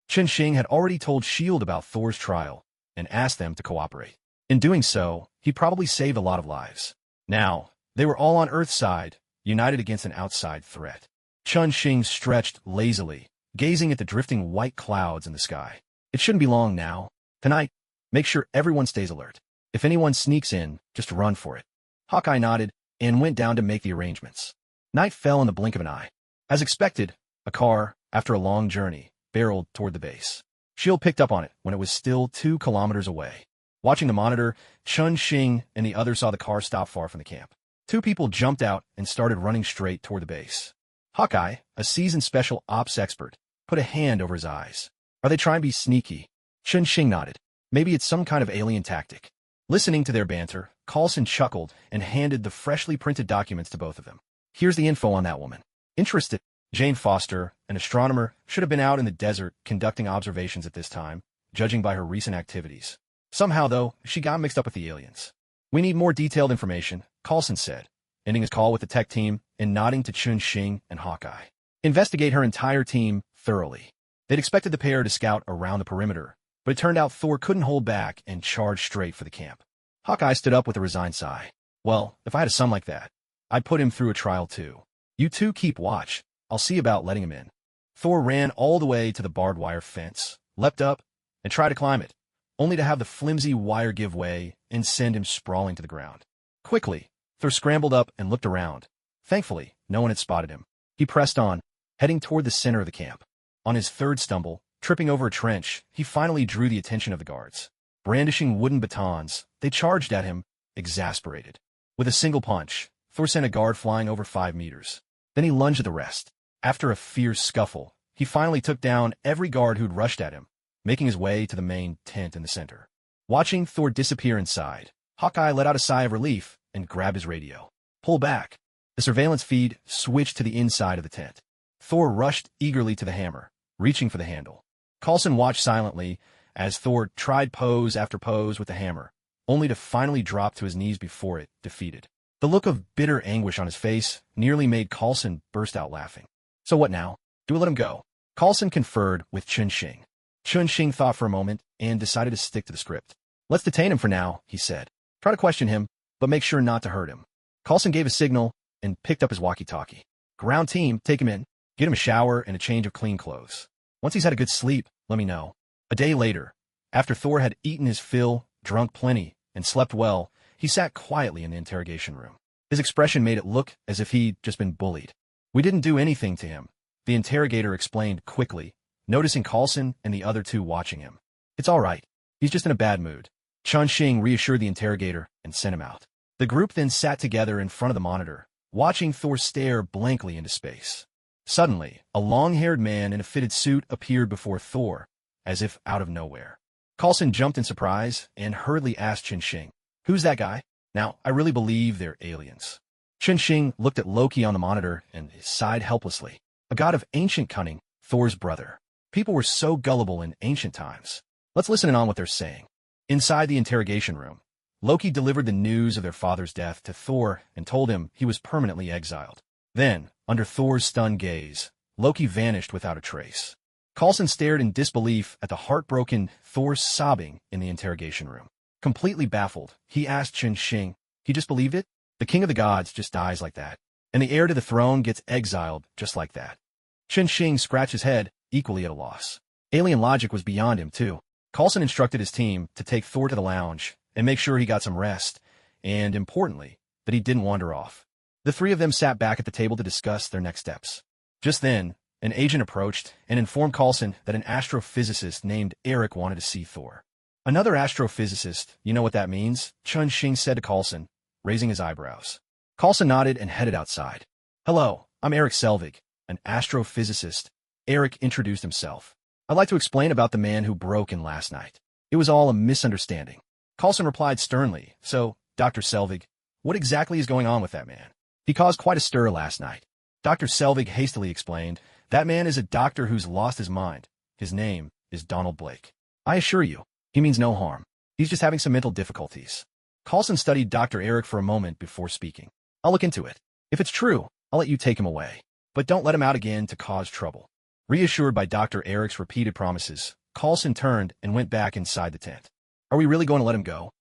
Chun-Shing had already told S.H.I.E.L.D. about Thor's trial and asked them to cooperate. In doing so, he'd probably saved a lot of lives. Now, they were all on Earth's side, united against an outside threat. Chun-Shing stretched lazily, gazing at the drifting white clouds in the sky. It shouldn't be long now. Tonight, make sure everyone stays alert. If anyone sneaks in, just run for it. Hawkeye nodded and went down to make the arrangements. Night fell in the blink of an eye. As expected, a car, after a long journey, barreled toward the base. S.H.I.E.L.D. picked up on it when it was still 2 kilometers away. Watching the monitor, Chun-Shing and the others saw the car stop far from the camp. 2 people jumped out and started running straight toward the base. Hawkeye, a seasoned special ops expert, put a hand over his eyes. Are they trying to be sneaky? Chun-Shing nodded. Maybe it's some kind of alien tactic. Listening to their banter, Coulson chuckled and handed the freshly printed documents to both of them. Here's the info on that woman. Interested. Jane Foster, an astronomer, should have been out in the desert conducting observations at this time, judging by her recent activities. Somehow, though, she got mixed up with the aliens. We need more detailed information, Coulson said, ending his call with the tech team and nodding to Chun-Shing and Hawkeye. Investigate her entire team thoroughly. They'd expected the pair to scout around the perimeter, but it turned out Thor couldn't hold back and charged straight for the camp. Hawkeye stood up with a resigned sigh. Well, if I had a son like that, I'd put him through a trial too. You two keep watch. I'll see about letting him in. Thor ran all the way to the barbed wire fence, leapt up, and tried to climb it, only to have the flimsy wire give way and send him sprawling to the ground. Quickly, Thor scrambled up and looked around. Thankfully, no one had spotted him. He pressed on, heading toward the center of the camp. On his 3rd stumble, tripping over a trench, he finally drew the attention of the guards. Brandishing wooden batons, they charged at him, exasperated. With a single punch, Thor sent a guard flying over 5 meters. Then he lunged at the rest. After a fierce scuffle, he finally took down every guard who'd rushed at him, making his way to the main tent in the center. Watching Thor disappear inside, Hawkeye let out a sigh of relief and grabbed his radio. Pull back. The surveillance feed switched to the inside of the tent. Thor rushed eagerly to the hammer, reaching for the handle. Coulson watched silently as Thor tried pose after pose with the hammer, only to finally drop to his knees before it, defeated. The look of bitter anguish on his face nearly made Coulson burst out laughing. So what now? Do we let him go? Coulson conferred with Chun-Shing. Chun-Shing thought for a moment and decided to stick to the script. Let's detain him for now, he said. Try to question him, but make sure not to hurt him. Coulson gave a signal and picked up his walkie-talkie. Ground team, take him in. Get him a shower and a change of clean clothes. Once he's had a good sleep, let me know. A day later, after Thor had eaten his fill, drunk plenty, and slept well, he sat quietly in the interrogation room. His expression made it look as if he'd just been bullied. We didn't do anything to him, the interrogator explained quickly, noticing Coulson and the other 2 watching him. It's all right. He's just in a bad mood. Chun-Shing reassured the interrogator and sent him out. The group then sat together in front of the monitor, watching Thor stare blankly into space. Suddenly, a long-haired man in a fitted suit appeared before Thor, as if out of nowhere. Coulson jumped in surprise and hurriedly asked Chun-Shing, "Who's that guy? Now, I really believe they're aliens." Chun-Shing looked at Loki on the monitor and sighed helplessly. A god of ancient cunning, Thor's brother. People were so gullible in ancient times. Let's listen in on what they're saying. Inside the interrogation room, Loki delivered the news of their father's death to Thor and told him he was permanently exiled. Then, under Thor's stunned gaze, Loki vanished without a trace. Coulson stared in disbelief at the heartbroken Thor sobbing in the interrogation room. Completely baffled, he asked Chun-Shing, he just believed it? The king of the gods just dies like that, and the heir to the throne gets exiled just like that. Chun-Shing scratched his head, equally at a loss. Alien logic was beyond him, too. Coulson instructed his team to take Thor to the lounge and make sure he got some rest, and, importantly, that he didn't wander off. The 3 of them sat back at the table to discuss their next steps. Just then, an agent approached and informed Coulson that an astrophysicist named Eric wanted to see Thor. Another astrophysicist, you know what that means? Chun-Shing said to Coulson, raising his eyebrows. Coulson nodded and headed outside. Hello, I'm Eric Selvig, an astrophysicist. Eric introduced himself. I'd like to explain about the man who broke in last night. It was all a misunderstanding. Coulson replied sternly, so, Dr. Selvig, what exactly is going on with that man? He caused quite a stir last night. Dr. Selvig hastily explained, that man is a doctor who's lost his mind. His name is Donald Blake. I assure you, he means no harm. He's just having some mental difficulties. Coulson studied Dr. Eric for a moment before speaking. I'll look into it. If it's true, I'll let you take him away. But don't let him out again to cause trouble. Reassured by Dr. Eric's repeated promises, Coulson turned and went back inside the tent. Are we really going to let him go?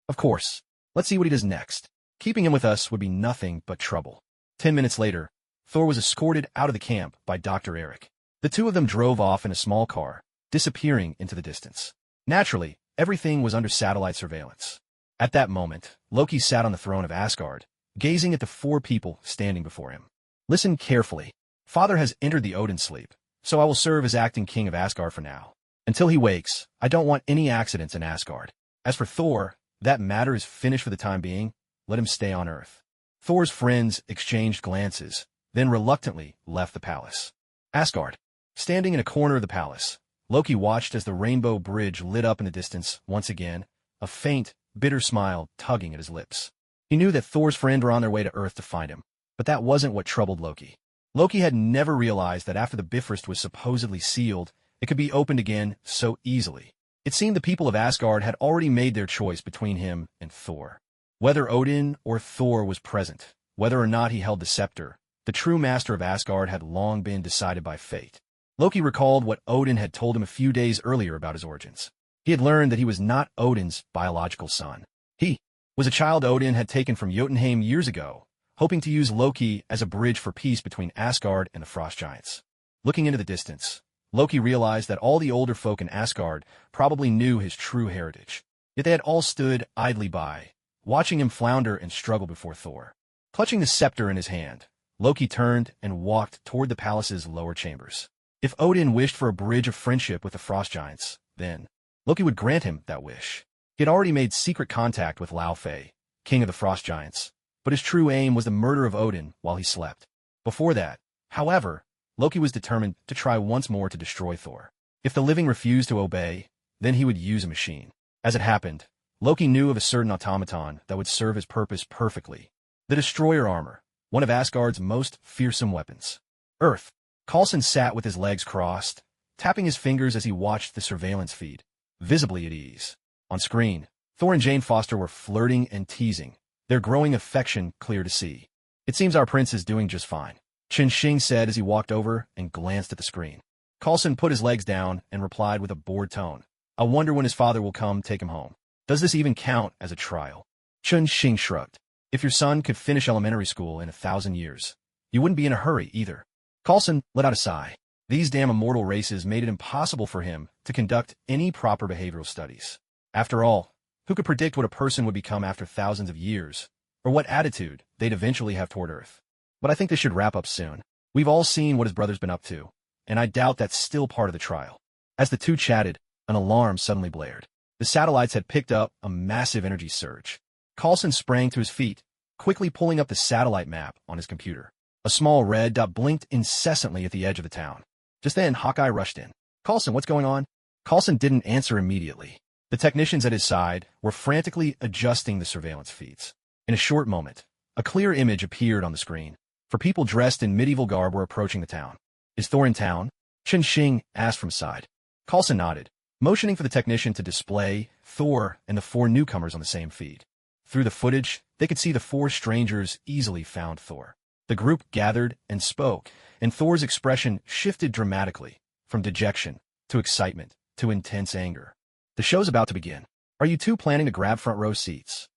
Of course. Let's see what he does next. Keeping him with us would be nothing but trouble. 10 minutes later, Thor was escorted out of the camp by Dr. Eric. The two of them drove off in a small car, disappearing into the distance. Naturally, everything was under satellite surveillance. At that moment, Loki sat on the throne of Asgard, gazing at the 4 people standing before him. Listen carefully. Father has entered the Odin sleep, so I will serve as acting king of Asgard for now. Until he wakes, I don't want any accidents in Asgard. As for Thor, that matter is finished for the time being. Let him stay on Earth. Thor's friends exchanged glances, then reluctantly left the palace. Asgard. Standing in a corner of the palace, Loki watched as the rainbow bridge lit up in the distance once again, a faint, bitter smile tugging at his lips. He knew that Thor's friends were on their way to Earth to find him, but that wasn't what troubled Loki. Loki had never realized that after the Bifrost was supposedly sealed, it could be opened again so easily. It seemed the people of Asgard had already made their choice between him and Thor. Whether Odin or Thor was present, whether or not he held the scepter, the true master of Asgard had long been decided by fate. Loki recalled what Odin had told him a few days earlier about his origins. He had learned that he was not Odin's biological son. He was a child Odin had taken from Jotunheim years ago, hoping to use Loki as a bridge for peace between Asgard and the Frost Giants. Looking into the distance, Loki realized that all the older folk in Asgard probably knew his true heritage. Yet they had all stood idly by, watching him flounder and struggle before Thor. Clutching the scepter in his hand, Loki turned and walked toward the palace's lower chambers. If Odin wished for a bridge of friendship with the Frost Giants, then Loki would grant him that wish. He had already made secret contact with Laufey, king of the Frost Giants, but his true aim was the murder of Odin while he slept. Before that, however, Loki was determined to try once more to destroy Thor. If the living refused to obey, then he would use a machine. As it happened, Loki knew of a certain automaton that would serve his purpose perfectly. The Destroyer Armor, one of Asgard's most fearsome weapons. Earth. Coulson sat with his legs crossed, tapping his fingers as he watched the surveillance feed, visibly at ease. On screen, Thor and Jane Foster were flirting and teasing, their growing affection clear to see. It seems our prince is doing just fine, Chen Xing said as he walked over and glanced at the screen. Coulson put his legs down and replied with a bored tone. I wonder when his father will come take him home. Does this even count as a trial? Chen Xing shrugged. If your son could finish elementary school in 1,000 years, you wouldn't be in a hurry either. Coulson let out a sigh. These damn immortal races made it impossible for him to conduct any proper behavioral studies. After all, who could predict what a person would become after thousands of years, or what attitude they'd eventually have toward Earth? But I think this should wrap up soon. We've all seen what his brother's been up to, and I doubt that's still part of the trial. As the two chatted, an alarm suddenly blared. The satellites had picked up a massive energy surge. Coulson sprang to his feet, quickly pulling up the satellite map on his computer. A small red dot blinked incessantly at the edge of the town. Just then, Hawkeye rushed in. Coulson, what's going on? Coulson didn't answer immediately. The technicians at his side were frantically adjusting the surveillance feeds. In a short moment, a clear image appeared on the screen. For people dressed in medieval garb were approaching the town. Is Thor in town? Chen Xing asked from side. Coulson nodded, motioning for the technician to display Thor and the 4 newcomers on the same feed. Through the footage, they could see the 4 strangers easily found Thor. The group gathered and spoke, and Thor's expression shifted dramatically, from dejection to excitement to intense anger. The show's about to begin. Are you two planning to grab front row seats?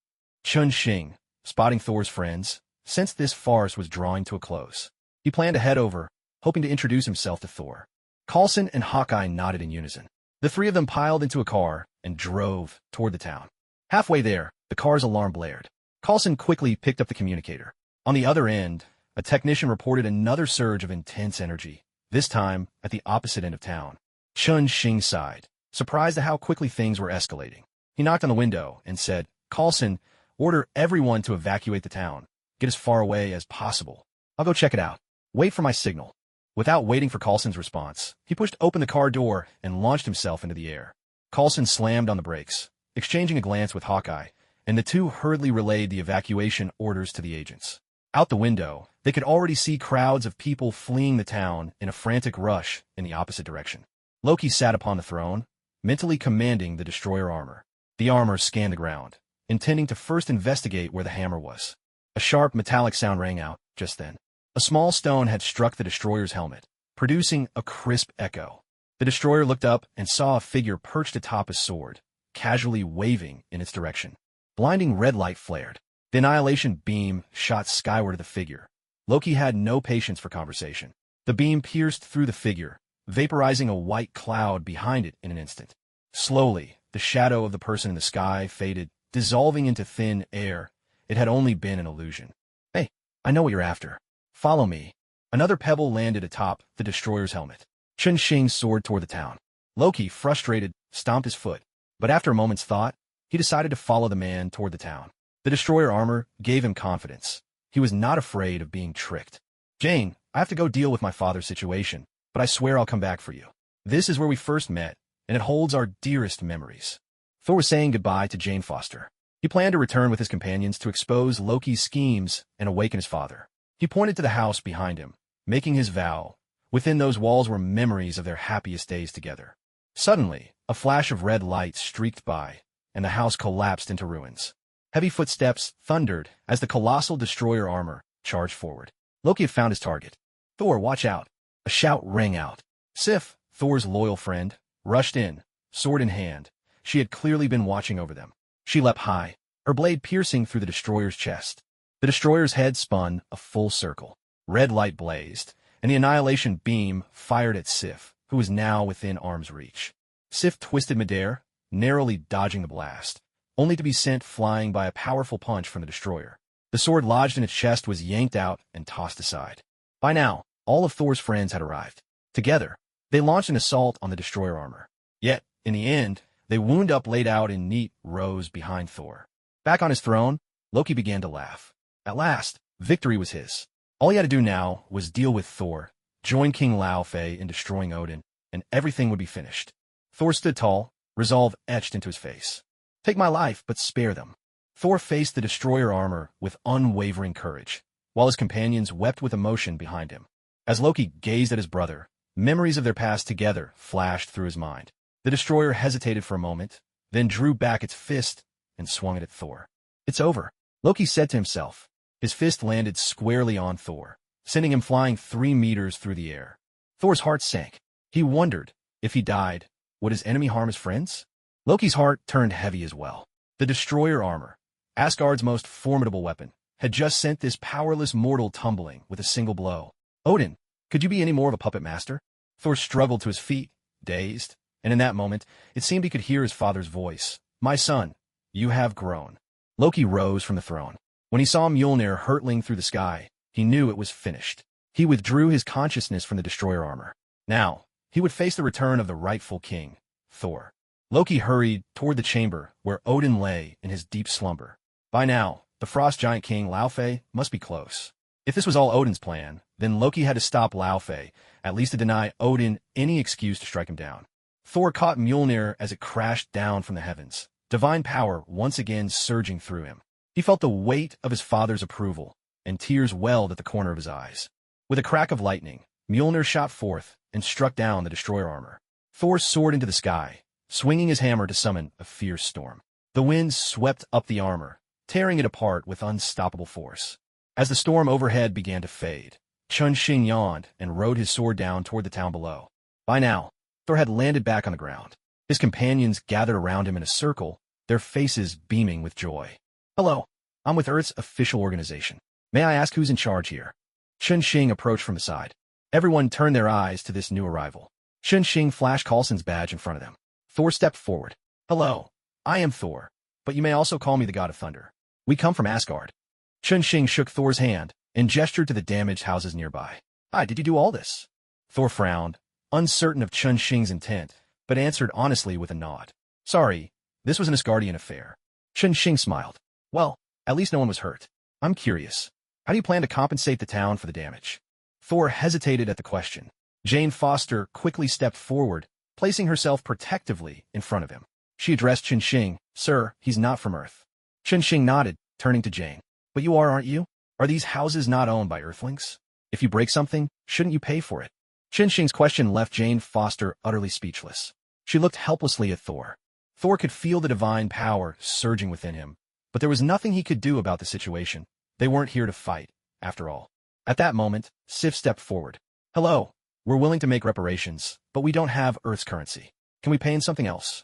Chen Xing, spotting Thor's friends, sensed this farce was drawing to a close. He planned to head over, hoping to introduce himself to Thor. Coulson and Hawkeye nodded in unison. The 3 of them piled into a car and drove toward the town. Halfway there, the car's alarm blared. Coulson quickly picked up the communicator. On the other end, a technician reported another surge of intense energy, this time at the opposite end of town. Chen Xing sighed, surprised at how quickly things were escalating. He knocked on the window and said, Coulson, order everyone to evacuate the town. Get as far away as possible. I'll go check it out. Wait for my signal. Without waiting for Coulson's response, he pushed open the car door and launched himself into the air. Coulson slammed on the brakes, exchanging a glance with Hawkeye, and the two hurriedly relayed the evacuation orders to the agents. Out the window, they could already see crowds of people fleeing the town in a frantic rush in the opposite direction. Loki sat upon the throne, mentally commanding the destroyer armor. The armor scanned the ground, intending to first investigate where the hammer was. A sharp metallic sound rang out just then. A small stone had struck the destroyer's helmet, producing a crisp echo. The destroyer looked up and saw a figure perched atop his sword, casually waving in its direction. Blinding red light flared. The annihilation beam shot skyward at the figure. Loki had no patience for conversation. The beam pierced through the figure, vaporizing a white cloud behind it in an instant. Slowly, the shadow of the person in the sky faded, dissolving into thin air. It had only been an illusion. Hey, I know what you're after. Follow me. Another pebble landed atop the destroyer's helmet. Chun-Shing soared toward the town. Loki, frustrated, stomped his foot, but after a moment's thought, he decided to follow the man toward the town. The destroyer armor gave him confidence. He was not afraid of being tricked. Jane, I have to go deal with my father's situation, but I swear I'll come back for you. This is where we first met, and it holds our dearest memories. Thor was saying goodbye to Jane Foster. He planned to return with his companions to expose Loki's schemes and awaken his father. He pointed to the house behind him, making his vow. Within those walls were memories of their happiest days together. Suddenly, a flash of red light streaked by, and the house collapsed into ruins. Heavy footsteps thundered as the colossal destroyer armor charged forward. Loki had found his target. Thor, watch out! A shout rang out. Sif, Thor's loyal friend, rushed in, sword in hand. She had clearly been watching over them. She leapt high, her blade piercing through the destroyer's chest. The destroyer's head spun a full circle. Red light blazed, and the annihilation beam fired at Sif, who was now within arm's reach. Sif twisted midair, narrowly dodging the blast, only to be sent flying by a powerful punch from the destroyer. The sword lodged in its chest was yanked out and tossed aside. By now, all of Thor's friends had arrived. Together, they launched an assault on the destroyer armor. Yet, in the end, they wound up laid out in neat rows behind Thor. Back on his throne, Loki began to laugh. At last, victory was his. All he had to do now was deal with Thor, join King Laufey in destroying Odin, and everything would be finished. Thor stood tall, resolve etched into his face. Take my life, but spare them. Thor faced the destroyer armor with unwavering courage, while his companions wept with emotion behind him. As Loki gazed at his brother, memories of their past together flashed through his mind. The destroyer hesitated for a moment, then drew back its fist and swung it at Thor. It's over, Loki said to himself. His fist landed squarely on Thor, sending him flying 3 meters through the air. Thor's heart sank. He wondered, if he died, would his enemy harm his friends? Loki's heart turned heavy as well. The destroyer armor, Asgard's most formidable weapon, had just sent this powerless mortal tumbling with a single blow. Odin, could you be any more of a puppet master? Thor struggled to his feet, dazed, and in that moment, it seemed he could hear his father's voice. My son, you have grown. Loki rose from the throne. When he saw Mjolnir hurtling through the sky, he knew it was finished. He withdrew his consciousness from the destroyer armor. Now, he would face the return of the rightful king, Thor. Loki hurried toward the chamber where Odin lay in his deep slumber. By now, the frost giant king Laufey must be close. If this was all Odin's plan, then Loki had to stop Laufey, at least to deny Odin any excuse to strike him down. Thor caught Mjolnir as it crashed down from the heavens, divine power once again surging through him. He felt the weight of his father's approval, and tears welled at the corner of his eyes. With a crack of lightning, Mjolnir shot forth and struck down the destroyer armor. Thor soared into the sky, swinging his hammer to summon a fierce storm. The winds swept up the armor, tearing it apart with unstoppable force. As the storm overhead began to fade, Chun-Shing yawned and rode his sword down toward the town below. By now, Thor had landed back on the ground. His companions gathered around him in a circle, their faces beaming with joy. Hello, I'm with Earth's official organization. May I ask who's in charge here? Chun-Shing approached from the side. Everyone turned their eyes to this new arrival. Chun-Shing flashed Coulson's badge in front of them. Thor stepped forward. Hello, I am Thor, but you may also call me the God of Thunder. We come from Asgard. Chun-Shing shook Thor's hand and gestured to the damaged houses nearby. Hi, did you do all this? Thor frowned, uncertain of Chun-Shing's intent, but answered honestly with a nod. Sorry, this was an Asgardian affair. Chun-Shing smiled. Well, at least no one was hurt. I'm curious. How do you plan to compensate the town for the damage? Thor hesitated at the question. Jane Foster quickly stepped forward, placing herself protectively in front of him. She addressed Chun-Shing. Sir, he's not from Earth. Chun-Shing nodded, turning to Jane. But you are, aren't you? Are these houses not owned by Earthlings? If you break something, shouldn't you pay for it? Xing's question left Jane Foster utterly speechless. She looked helplessly at Thor. Thor could feel the divine power surging within him, but there was nothing he could do about the situation. They weren't here to fight, after all. At that moment, Sif stepped forward. Hello. We're willing to make reparations, but we don't have Earth's currency. Can we pay in something else?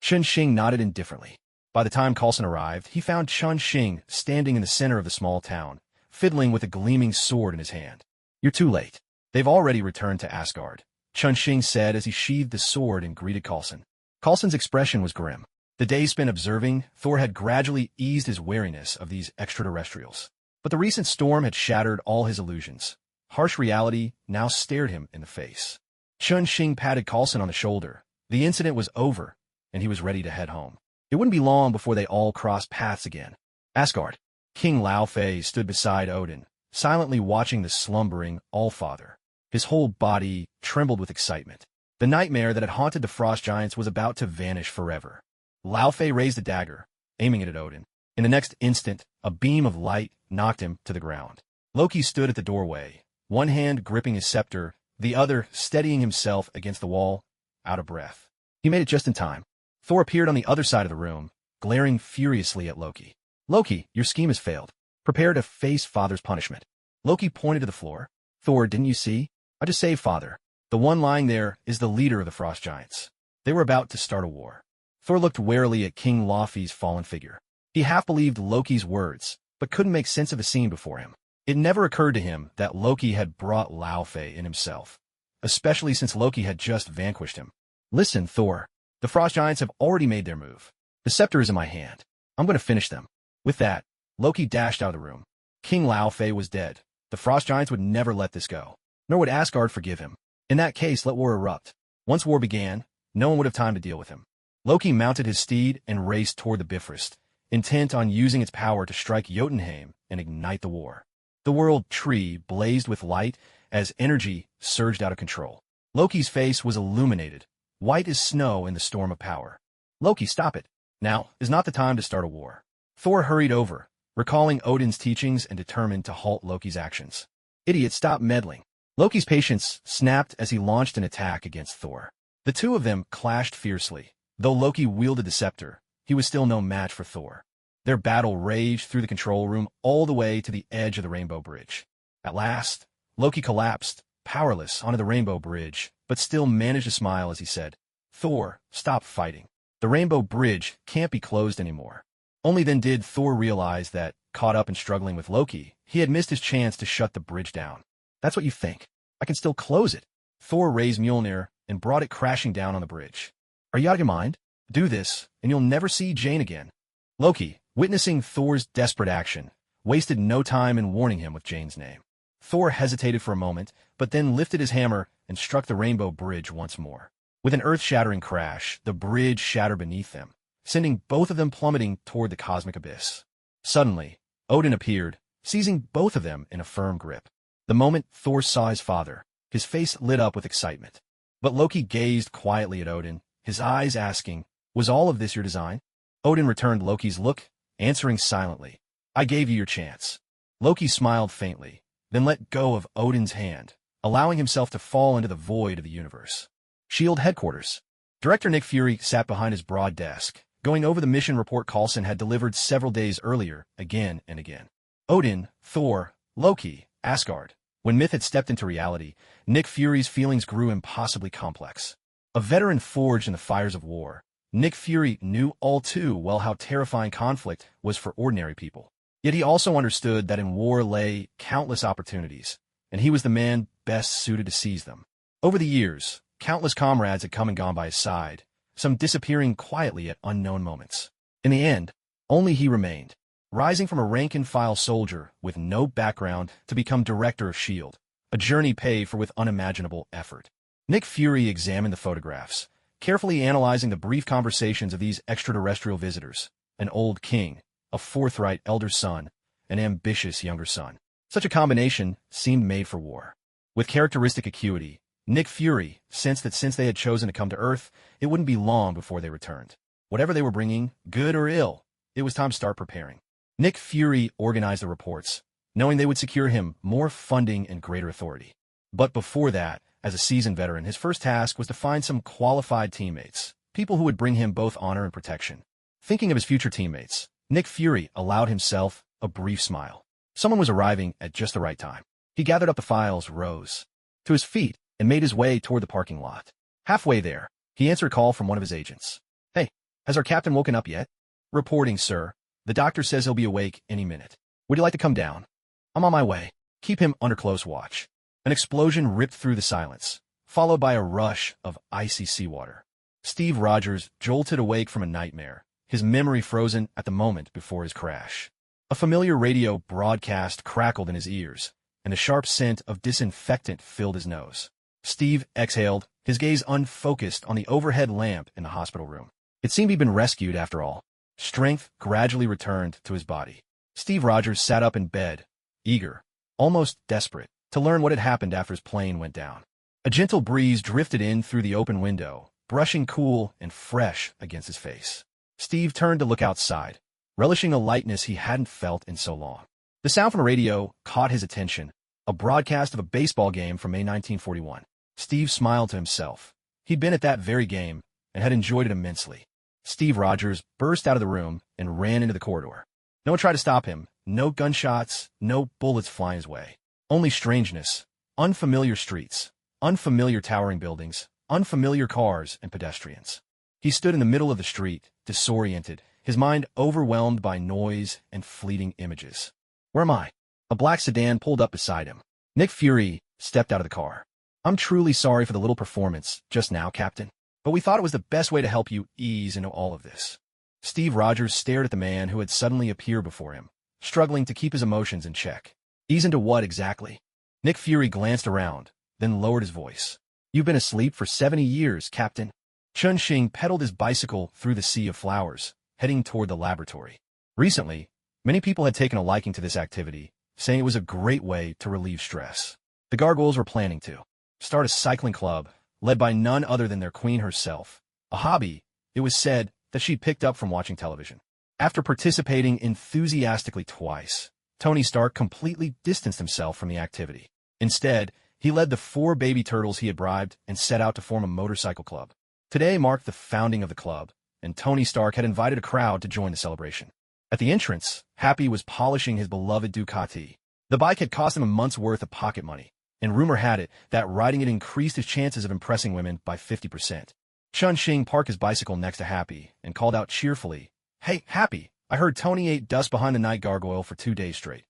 Xing nodded indifferently. By the time Coulson arrived, he found Xing standing in the center of the small town, fiddling with a gleaming sword in his hand. You're too late. They've already returned to Asgard, Xing said as he sheathed the sword and greeted Coulson. Coulson's expression was grim. The days spent observing, Thor had gradually eased his wariness of these extraterrestrials. But the recent storm had shattered all his illusions. Harsh reality now stared him in the face. Xing patted Coulson on the shoulder. The incident was over, and he was ready to head home. It wouldn't be long before they all crossed paths again. Asgard. King Laufey stood beside Odin, silently watching the slumbering Allfather. His whole body trembled with excitement. The nightmare that had haunted the frost giants was about to vanish forever. Laufey raised a dagger, aiming it at Odin. In the next instant, a beam of light knocked him to the ground. Loki stood at the doorway, one hand gripping his scepter, the other steadying himself against the wall, out of breath. He made it just in time. Thor appeared on the other side of the room, glaring furiously at Loki. Loki, your scheme has failed. Prepare to face Father's punishment. Loki pointed to the floor. Thor, didn't you see? I just saved Father. The one lying there is the leader of the frost giants. They were about to start a war. Thor looked warily at King Laufey's fallen figure. He half believed Loki's words, but couldn't make sense of the scene before him. It never occurred to him that Loki had brought Laufey in himself, especially since Loki had just vanquished him. Listen, Thor. The frost giants have already made their move. The scepter is in my hand. I'm going to finish them. With that, Loki dashed out of the room. King Laufey was dead. The frost giants would never let this go, nor would Asgard forgive him. In that case, let war erupt. Once war began, no one would have time to deal with him. Loki mounted his steed and raced toward the Bifrost, intent on using its power to strike Jotunheim and ignite the war. The world tree blazed with light as energy surged out of control. Loki's face was illuminated, white as snow in the storm of power. Loki, stop it. Now is not the time to start a war. Thor hurried over, recalling Odin's teachings and determined to halt Loki's actions. Idiot, stop meddling. Loki's patience snapped as he launched an attack against Thor. The two of them clashed fiercely. Though Loki wielded the scepter, he was still no match for Thor. Their battle raged through the control room all the way to the edge of the Rainbow Bridge. At last, Loki collapsed, powerless, onto the Rainbow Bridge, but still managed to smile as he said, Thor, stop fighting. The Rainbow Bridge can't be closed anymore. Only then did Thor realize that, caught up in struggling with Loki, he had missed his chance to shut the bridge down. That's what you think. I can still close it. Thor raised Mjolnir and brought it crashing down on the bridge. Are you out of your mind? Do this, and you'll never see Jane again. Loki, witnessing Thor's desperate action, wasted no time in warning him with Jane's name. Thor hesitated for a moment, but then lifted his hammer and struck the Rainbow Bridge once more. With an earth-shattering crash, the bridge shattered beneath them, sending both of them plummeting toward the cosmic abyss. Suddenly, Odin appeared, seizing both of them in a firm grip. The moment Thor saw his father, his face lit up with excitement. But Loki gazed quietly at Odin, his eyes asking, was all of this your design? Odin returned Loki's look, answering silently, I gave you your chance. Loki smiled faintly, then let go of Odin's hand, allowing himself to fall into the void of the universe. SHIELD headquarters. Director Nick Fury sat behind his broad desk, going over the mission report Coulson had delivered several days earlier, again and again. Odin, Thor, Loki, Asgard. When myth had stepped into reality, Nick Fury's feelings grew impossibly complex. A veteran forged in the fires of war, Nick Fury knew all too well how terrifying conflict was for ordinary people. Yet he also understood that in war lay countless opportunities, and he was the man best suited to seize them. Over the years, countless comrades had come and gone by his side, some disappearing quietly at unknown moments. In the end, only he remained, rising from a rank-and-file soldier with no background to become director of S.H.I.E.L.D., a journey paid for with unimaginable effort. Nick Fury examined the photographs, carefully analyzing the brief conversations of these extraterrestrial visitors, an old king, a forthright elder son, an ambitious younger son. Such a combination seemed made for war. With characteristic acuity, Nick Fury sensed that since they had chosen to come to Earth, it wouldn't be long before they returned. Whatever they were bringing, good or ill, it was time to start preparing. Nick Fury organized the reports, knowing they would secure him more funding and greater authority. But before that, As a seasoned veteran, his first task was to find some qualified teammates, people who would bring him both honor and protection. Thinking of his future teammates, Nick Fury allowed himself a brief smile. Someone was arriving at just the right time. He gathered up the files, rose to his feet, and made his way toward the parking lot. Halfway there, he answered a call from one of his agents. "Hey, has our captain woken up yet?" "Reporting, sir. The doctor says he'll be awake any minute. Would you like to come down?" "I'm on my way. Keep him under close watch." An explosion ripped through the silence, followed by a rush of icy seawater. Steve Rogers jolted awake from a nightmare, his memory frozen at the moment before his crash. A familiar radio broadcast crackled in his ears, and the sharp scent of disinfectant filled his nose. Steve exhaled, his gaze unfocused on the overhead lamp in the hospital room. It seemed he'd been rescued after all. Strength gradually returned to his body. Steve Rogers sat up in bed, eager, almost desperate, to learn what had happened after his plane went down. A gentle breeze drifted in through the open window, brushing cool and fresh against his face. Steve turned to look outside, relishing a lightness he hadn't felt in so long. The sound from the radio caught his attention, a broadcast of a baseball game from May 1941. Steve smiled to himself. He'd been at that very game and had enjoyed it immensely. Steve Rogers burst out of the room and ran into the corridor. No one tried to stop him. No gunshots, no bullets flying his way. Only strangeness, unfamiliar streets, unfamiliar towering buildings, unfamiliar cars and pedestrians. He stood in the middle of the street, disoriented, his mind overwhelmed by noise and fleeting images. "Where am I?" A black sedan pulled up beside him. Nick Fury stepped out of the car. "I'm truly sorry for the little performance just now, Captain, but we thought it was the best way to help you ease into all of this." Steve Rogers stared at the man who had suddenly appeared before him, struggling to keep his emotions in check. Ease into what exactly? Nick Fury glanced around, then lowered his voice. "You've been asleep for 70 years, Captain." Chun Xing pedaled his bicycle through the sea of flowers, heading toward the laboratory. Recently, many people had taken a liking to this activity, saying it was a great way to relieve stress. The gargoyles were planning to start a cycling club, led by none other than their queen herself, a hobby, it was said, that she'd picked up from watching television. After participating enthusiastically twice, Tony Stark completely distanced himself from the activity. Instead, he led the 4 baby turtles he had bribed and set out to form a motorcycle club. Today marked the founding of the club, and Tony Stark had invited a crowd to join the celebration. At the entrance, Happy was polishing his beloved Ducati. The bike had cost him a month's worth of pocket money, and rumor had it that riding it increased his chances of impressing women by 50%. Chun Xing parked his bicycle next to Happy and called out cheerfully, "Hey, Happy, I heard Tony ate dust behind the night gargoyle for 2 days straight.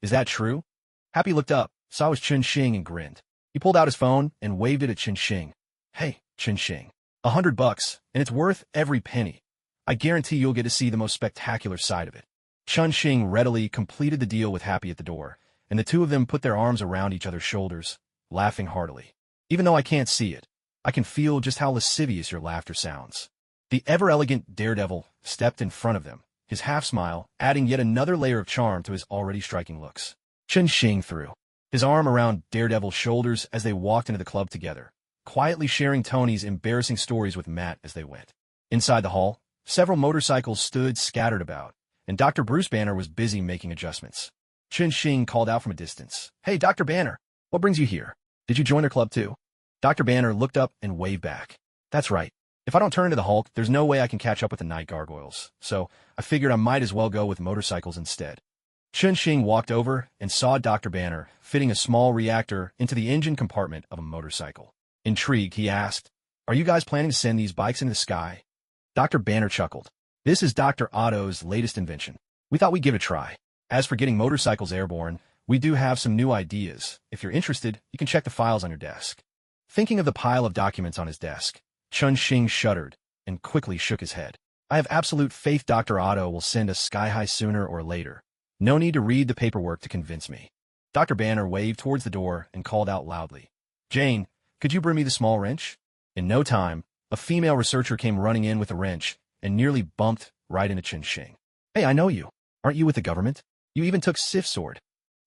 Is that true?" Happy looked up, saw it was Chun Xing, and grinned. He pulled out his phone and waved it at Chun Xing. "Hey, Chun Xing, $100, and it's worth every penny. I guarantee you'll get to see the most spectacular side of it." Chun Xing readily completed the deal with Happy at the door, and the two of them put their arms around each other's shoulders, laughing heartily. "Even though I can't see it, I can feel just how lascivious your laughter sounds." The ever-elegant Daredevil stepped in front of them, his half-smile adding yet another layer of charm to his already striking looks. Chun Xing threw his arm around Daredevil's shoulders as they walked into the club together, quietly sharing Tony's embarrassing stories with Matt as they went. Inside the hall, several motorcycles stood scattered about, and Dr. Bruce Banner was busy making adjustments. Chun Xing called out from a distance, "Hey, Dr. Banner, what brings you here? Did you join their club too?" Dr. Banner looked up and waved back. "That's right. If I don't turn into the Hulk, there's no way I can catch up with the night gargoyles, so I figured I might as well go with motorcycles instead." Chun Xing walked over and saw Dr. Banner fitting a small reactor into the engine compartment of a motorcycle. Intrigued, he asked, "Are you guys planning to send these bikes into the sky?" Dr. Banner chuckled. "This is Dr. Otto's latest invention. We thought we'd give it a try. As for getting motorcycles airborne, we do have some new ideas. If you're interested, you can check the files on your desk." Thinking of the pile of documents on his desk, Chun Xing shuddered and quickly shook his head. "I have absolute faith Dr. Otto will send us sky-high sooner or later. No need to read the paperwork to convince me." Dr. Banner waved towards the door and called out loudly, "Jane, could you bring me the small wrench?" In no time, a female researcher came running in with a wrench and nearly bumped right into Chun Xing. "Hey, I know you. Aren't you with the government? You even took Sif's sword."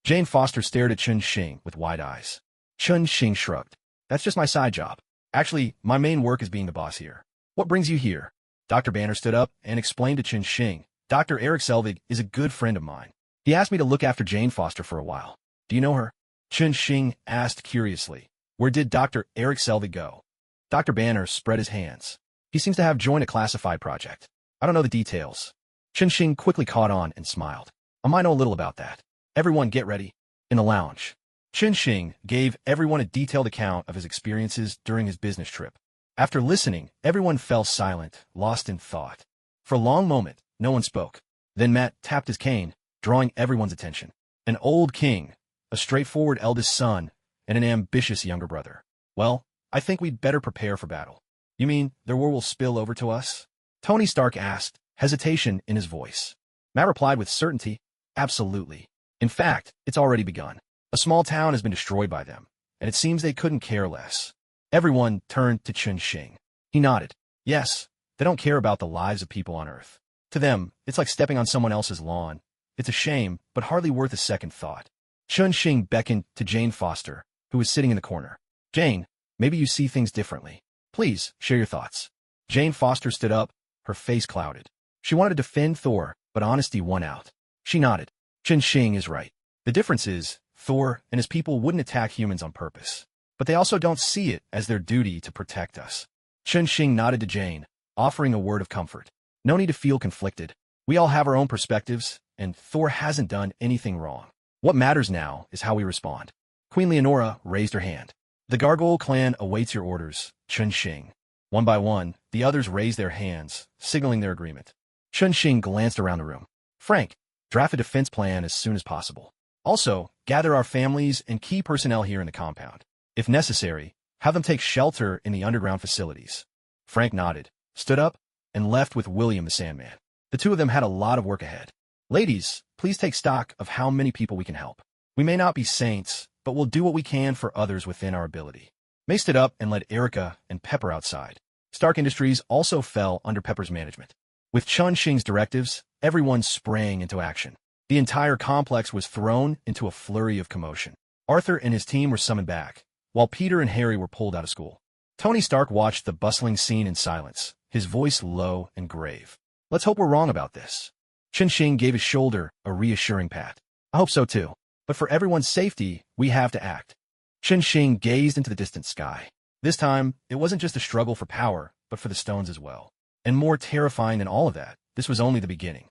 Jane Foster stared at Chun Xing with wide eyes. Chun Xing shrugged. "That's just my side job. Actually, my main work is being the boss here." "What brings you here?" Dr. Banner stood up and explained to Chun Xing, "Dr. Eric Selvig is a good friend of mine. He asked me to look after Jane Foster for a while. Do you know her?" Chun Xing asked curiously. Where did Dr. Eric Selvig go? Dr. Banner spread his hands. He seems to have joined a classified project. I don't know the details. Xing quickly caught on and smiled. I might know a little about that. Everyone get ready. In the lounge, Xing gave everyone a detailed account of his experiences during his business trip. After listening, everyone fell silent, lost in thought. For a long moment, no one spoke. Then Matt tapped his cane, drawing everyone's attention. An old king, a straightforward eldest son, and an ambitious younger brother. Well, I think we'd better prepare for battle. You mean the war will spill over to us? Tony Stark asked, hesitation in his voice. Matt replied with certainty, absolutely. In fact, it's already begun. A small town has been destroyed by them, and it seems they couldn't care less. Everyone turned to Xing. He nodded. Yes, they don't care about the lives of people on Earth. To them, it's like stepping on someone else's lawn. It's a shame, but hardly worth a second thought. Xing beckoned to Jane Foster, who was sitting in the corner. Jane, maybe you see things differently. Please, share your thoughts. Jane Foster stood up, her face clouded. She wanted to defend Thor, but honesty won out. She nodded. Xing is right. The difference is, Thor and his people wouldn't attack humans on purpose. But they also don't see it as their duty to protect us. Xing nodded to Jane, offering a word of comfort. No need to feel conflicted. We all have our own perspectives, and Thor hasn't done anything wrong. What matters now is how we respond. Queen Leonora raised her hand. The Gargoyle clan awaits your orders, Xing. One by one, the others raised their hands, signaling their agreement. Xing glanced around the room. Frank, draft a defense plan as soon as possible. Also, gather our families and key personnel here in the compound. If necessary, have them take shelter in the underground facilities. Frank nodded, stood up, and left with William the Sandman. The two of them had a lot of work ahead. Ladies, please take stock of how many people we can help. We may not be saints, but we'll do what we can for others within our ability. May stood up and led Erica and Pepper outside. Stark Industries also fell under Pepper's management. With Xing's directives, everyone sprang into action. The entire complex was thrown into a flurry of commotion. Arthur and his team were summoned back, while Peter and Harry were pulled out of school. Tony Stark watched the bustling scene in silence, his voice low and grave. Let's hope we're wrong about this. Xing gave his shoulder a reassuring pat. I hope so too. But for everyone's safety, we have to act. Xing gazed into the distant sky. This time, it wasn't just a struggle for power, but for the stones as well. And more terrifying than all of that, this was only the beginning.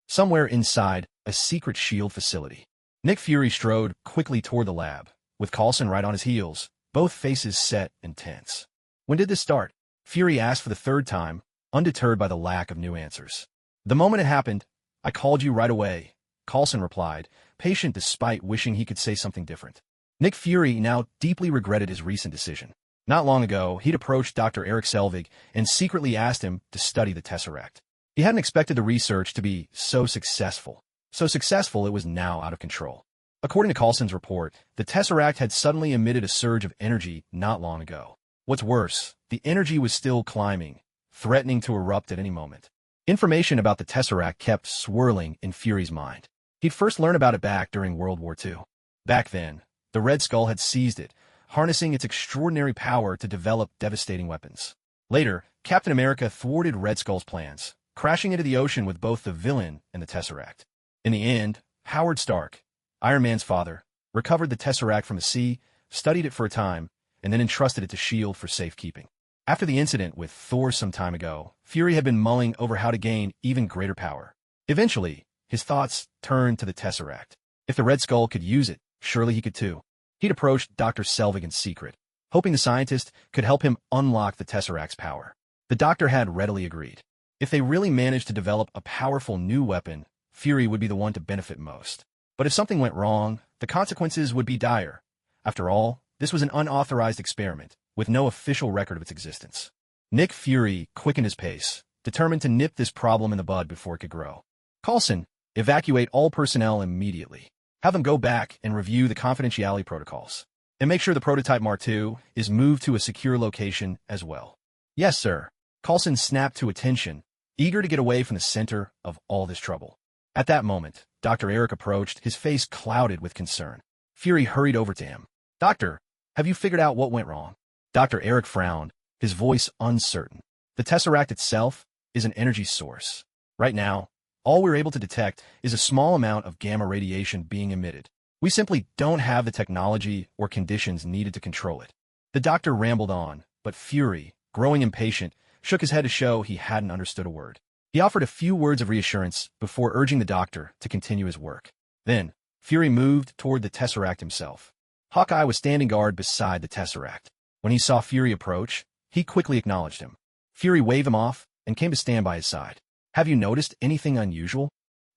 Somewhere inside, a secret shield facility. Nick Fury strode quickly toward the lab, with Coulson right on his heels, both faces set and tense. When did this start? Fury asked for the third time, undeterred by the lack of new answers. The moment it happened, I called you right away, Coulson replied, patient despite wishing he could say something different. Nick Fury now deeply regretted his recent decision. Not long ago, he'd approached Dr. Eric Selvig and secretly asked him to study the Tesseract. He hadn't expected the research to be so successful. So successful it was now out of control. According to Coulson's report, the Tesseract had suddenly emitted a surge of energy not long ago. What's worse, the energy was still climbing, threatening to erupt at any moment. Information about the Tesseract kept swirling in Fury's mind. He'd first learned about it back during World War II. Back then, the Red Skull had seized it, harnessing its extraordinary power to develop devastating weapons. Later, Captain America thwarted Red Skull's plans, crashing into the ocean with both the villain and the Tesseract. In the end, Howard Stark, Iron Man's father, recovered the Tesseract from the sea, studied it for a time, and then entrusted it to S.H.I.E.L.D. for safekeeping. After the incident with Thor some time ago, Fury had been mulling over how to gain even greater power. Eventually, his thoughts turned to the Tesseract. If the Red Skull could use it, surely he could too. He'd approached Dr. Selvig in secret, hoping the scientist could help him unlock the Tesseract's power. The doctor had readily agreed. If they really managed to develop a powerful new weapon, Fury would be the one to benefit most. But if something went wrong, the consequences would be dire. After all, this was an unauthorized experiment, with no official record of its existence. Nick Fury quickened his pace, determined to nip this problem in the bud before it could grow. Coulson, evacuate all personnel immediately. Have them go back and review the confidentiality protocols. And make sure the prototype Mark II is moved to a secure location as well. Yes, sir. Coulson snapped to attention, eager to get away from the center of all this trouble. At that moment, Dr. Eric approached, his face clouded with concern. Fury hurried over to him. Doctor, have you figured out what went wrong? Dr. Eric frowned, his voice uncertain. The Tesseract itself is an energy source. Right now, all we're able to detect is a small amount of gamma radiation being emitted. We simply don't have the technology or conditions needed to control it. The doctor rambled on, but Fury, growing impatient, shook his head to show he hadn't understood a word. He offered a few words of reassurance before urging the doctor to continue his work. Then, Fury moved toward the Tesseract himself. Hawkeye was standing guard beside the Tesseract. When he saw Fury approach, he quickly acknowledged him. Fury waved him off and came to stand by his side. "Have you noticed anything unusual?"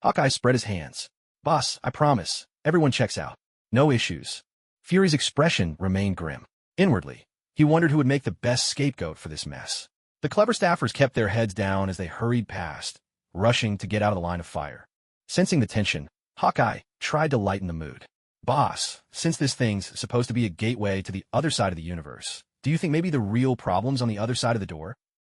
Hawkeye spread his hands. "Boss, I promise, everyone checks out. No issues." Fury's expression remained grim. Inwardly, he wondered who would make the best scapegoat for this mess. The clever staffers kept their heads down as they hurried past, rushing to get out of the line of fire. Sensing the tension, Hawkeye tried to lighten the mood. "Boss, since this thing's supposed to be a gateway to the other side of the universe, do you think maybe the real problem's on the other side of the door?"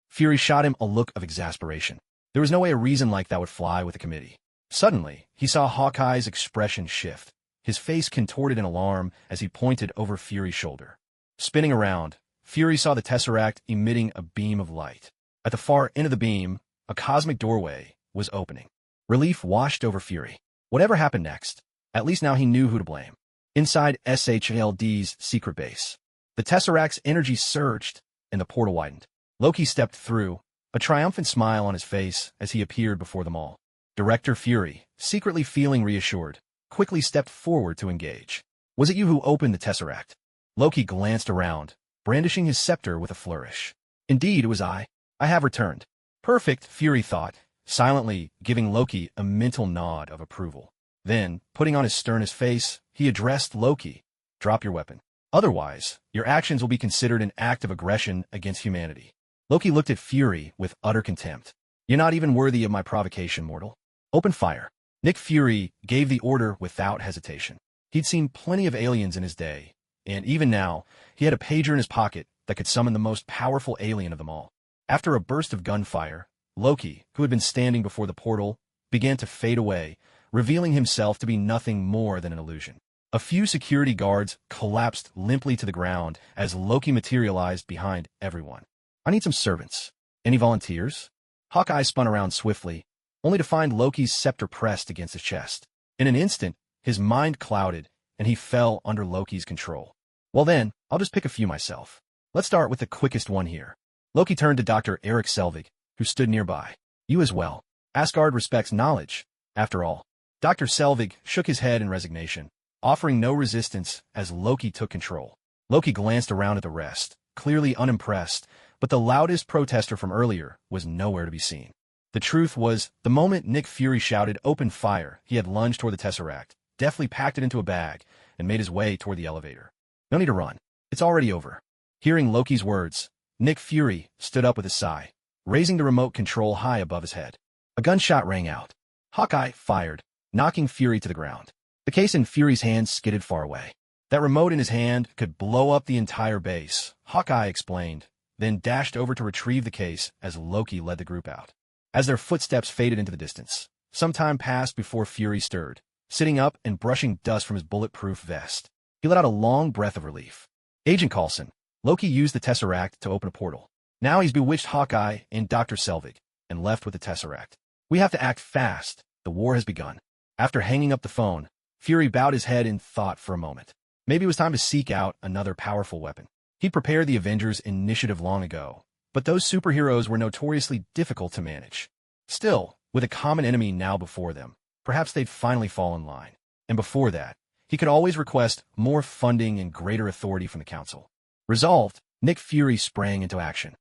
Fury shot him a look of exasperation. There was no way a reason like that would fly with the committee. Suddenly, he saw Hawkeye's expression shift. His face contorted in alarm as he pointed over Fury's shoulder. Spinning around, Fury saw the Tesseract emitting a beam of light. At the far end of the beam, a cosmic doorway was opening. Relief washed over Fury. Whatever happened next, at least now he knew who to blame. Inside SHLD's secret base, the Tesseract's energy surged, and the portal widened. Loki stepped through, a triumphant smile on his face as he appeared before them all. Director Fury, secretly feeling reassured, quickly stepped forward to engage. "Was it you who opened the Tesseract?" Loki glanced around, brandishing his scepter with a flourish. "Indeed, it was I. I have returned." "Perfect," Fury thought, silently giving Loki a mental nod of approval. Then, putting on his sternest face, he addressed Loki. "Drop your weapon. Otherwise, your actions will be considered an act of aggression against humanity." Loki looked at Fury with utter contempt. "You're not even worthy of my provocation, mortal. Open fire." Nick Fury gave the order without hesitation. He'd seen plenty of aliens in his day, and even now, he had a pager in his pocket that could summon the most powerful alien of them all. After a burst of gunfire, Loki, who had been standing before the portal, began to fade away, revealing himself to be nothing more than an illusion. A few security guards collapsed limply to the ground as Loki materialized behind everyone. "I need some servants. Any volunteers?" Hawkeye spun around swiftly, only to find Loki's scepter pressed against his chest. In an instant, his mind clouded, and he fell under Loki's control. "Well then, I'll just pick a few myself. Let's start with the quickest one here." Loki turned to Dr. Eric Selvig, who stood nearby. "You as well. Asgard respects knowledge, after all." Dr. Selvig shook his head in resignation, offering no resistance as Loki took control. Loki glanced around at the rest, clearly unimpressed, but the loudest protester from earlier was nowhere to be seen. The truth was, the moment Nick Fury shouted "Open fire," he had lunged toward the Tesseract, deftly packed it into a bag, and made his way toward the elevator. "No need to run. It's already over." Hearing Loki's words, Nick Fury stood up with a sigh, raising the remote control high above his head. A gunshot rang out. Hawkeye fired, knocking Fury to the ground. The case in Fury's hand skidded far away. That remote in his hand could blow up the entire base, Hawkeye explained, then dashed over to retrieve the case as Loki led the group out. As their footsteps faded into the distance, some time passed before Fury stirred, sitting up and brushing dust from his bulletproof vest. He let out a long breath of relief. "Agent Coulson." Loki used the Tesseract to open a portal. Now he's bewitched Hawkeye and Dr. Selvig, and left with the Tesseract. "We have to act fast. The war has begun." After hanging up the phone, Fury bowed his head in thought for a moment. Maybe it was time to seek out another powerful weapon. He'd prepared the Avengers initiative long ago, but those superheroes were notoriously difficult to manage. Still, with a common enemy now before them, perhaps they'd finally fall in line. And before that, he could always request more funding and greater authority from the Council. Resolved, Nick Fury sprang into action.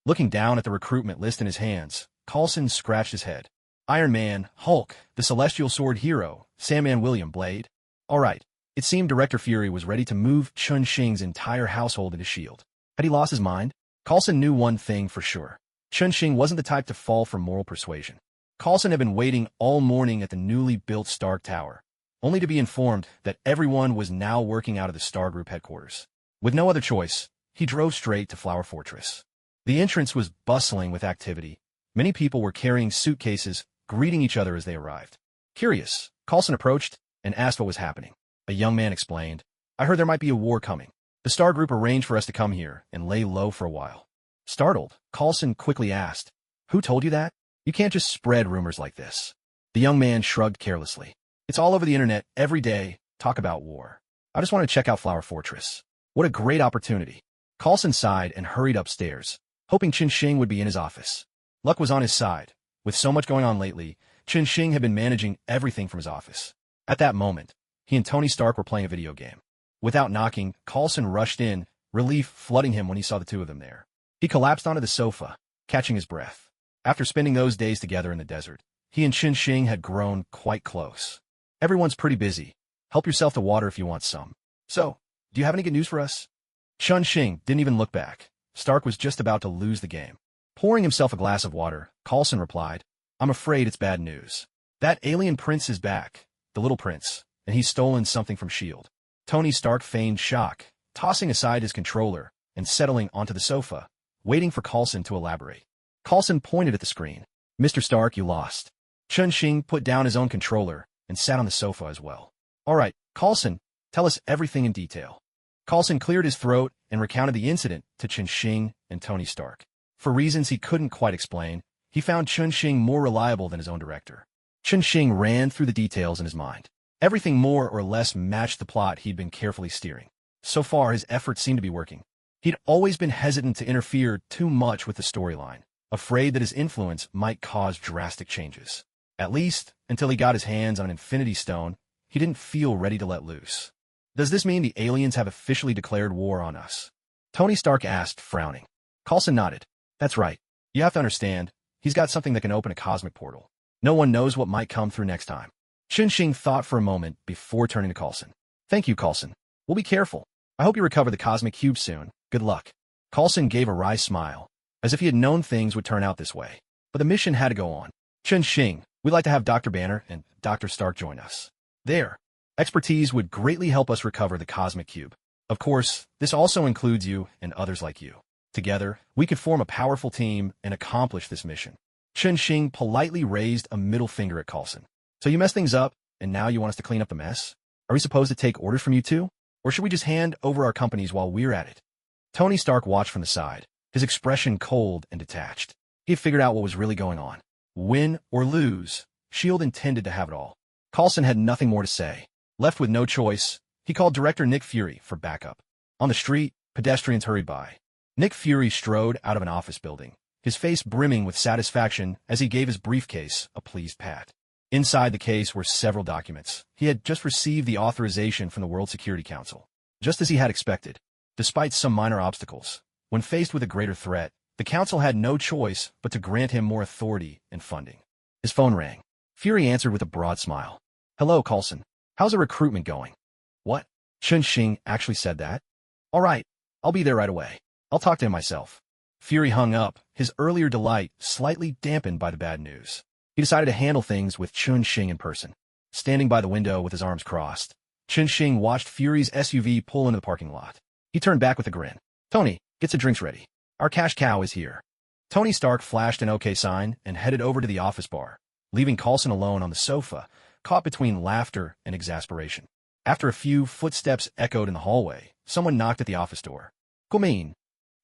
Looking down at the recruitment list in his hands, Coulson scratched his head. Iron Man, Hulk, the Celestial Sword Hero, Sandman William Blade. All right, it seemed Director Fury was ready to move Chun-Xing's entire household into S.H.I.E.L.D. Had he lost his mind? Coulson knew one thing for sure. Chun-Xing wasn't the type to fall for moral persuasion. Coulson had been waiting all morning at the newly built Stark Tower, only to be informed that everyone was now working out of the Star Group headquarters. With no other choice, he drove straight to Flower Fortress. The entrance was bustling with activity. Many people were carrying suitcases, greeting each other as they arrived. Curious, Coulson approached and asked what was happening. A young man explained, "I heard there might be a war coming. The Star Group arranged for us to come here and lay low for a while." Startled, Coulson quickly asked, "Who told you that? You can't just spread rumors like this." The young man shrugged carelessly. "It's all over the internet every day, talk about war. I just want to check out Flower Fortress. What a great opportunity." Coulson sighed and hurried upstairs, hoping Qin would be in his office. Luck was on his side. With so much going on lately, Qin had been managing everything from his office. At that moment, he and Tony Stark were playing a video game. Without knocking, Coulson rushed in, relief flooding him when he saw the two of them there. He collapsed onto the sofa, catching his breath. After spending those days together in the desert, he and Qin had grown quite close. Everyone's pretty busy. Help yourself to water if you want some. So, do you have any good news for us? Qin didn't even look back. Stark was just about to lose the game. Pouring himself a glass of water, Coulson replied, I'm afraid it's bad news. That alien prince is back, the little prince, and he's stolen something from S.H.I.E.L.D. Tony Stark feigned shock, tossing aside his controller and settling onto the sofa, waiting for Coulson to elaborate. Coulson pointed at the screen. Mr. Stark, you lost. Qin put down his own controller and sat on the sofa as well. All right, Coulson, tell us everything in detail. Coulson cleared his throat and recounted the incident to Qin and Tony Stark. For reasons he couldn't quite explain, he found Qin more reliable than his own director. Qin ran through the details in his mind. Everything more or less matched the plot he'd been carefully steering. So far, his efforts seemed to be working. He'd always been hesitant to interfere too much with the storyline, afraid that his influence might cause drastic changes. At least, until he got his hands on an Infinity Stone, he didn't feel ready to let loose. Does this mean the aliens have officially declared war on us? Tony Stark asked, frowning. Coulson nodded. That's right. You have to understand, he's got something that can open a cosmic portal. No one knows what might come through next time. Qin thought for a moment before turning to Coulson. Thank you, Coulson. We'll be careful. I hope you recover the cosmic cube soon. Good luck. Coulson gave a wry smile, as if he had known things would turn out this way. But the mission had to go on. Qin, we'd like to have Dr. Banner and Dr. Stark join us. Their expertise would greatly help us recover the cosmic cube. Of course, this also includes you and others like you. Together, we could form a powerful team and accomplish this mission. Qin politely raised a middle finger at Coulson. So you messed things up, and now you want us to clean up the mess? Are we supposed to take orders from you two? Or should we just hand over our companies while we're at it? Tony Stark watched from the side, his expression cold and detached. He had figured out what was really going on. Win or lose, S.H.I.E.L.D. intended to have it all. Coulson had nothing more to say. Left with no choice, he called director Nick Fury for backup. On the street, pedestrians hurried by. Nick Fury strode out of an office building, his face brimming with satisfaction as he gave his briefcase a pleased pat. Inside the case were several documents. He had just received the authorization from the World Security Council. Just as he had expected, despite some minor obstacles, when faced with a greater threat, the Council had no choice but to grant him more authority and funding. His phone rang. Fury answered with a broad smile. Hello, Coulson. How's the recruitment going? What? Qin actually said that? All right, I'll be there right away. I'll talk to him myself. Fury hung up, his earlier delight slightly dampened by the bad news. He decided to handle things with Qin in person. Standing by the window with his arms crossed, Qin watched Fury's SUV pull into the parking lot. He turned back with a grin. Tony, get some drinks ready. Our cash cow is here. Tony Stark flashed an OK sign and headed over to the office bar, leaving Coulson alone on the sofa, caught between laughter and exasperation. After a few footsteps echoed in the hallway, someone knocked at the office door. Come in.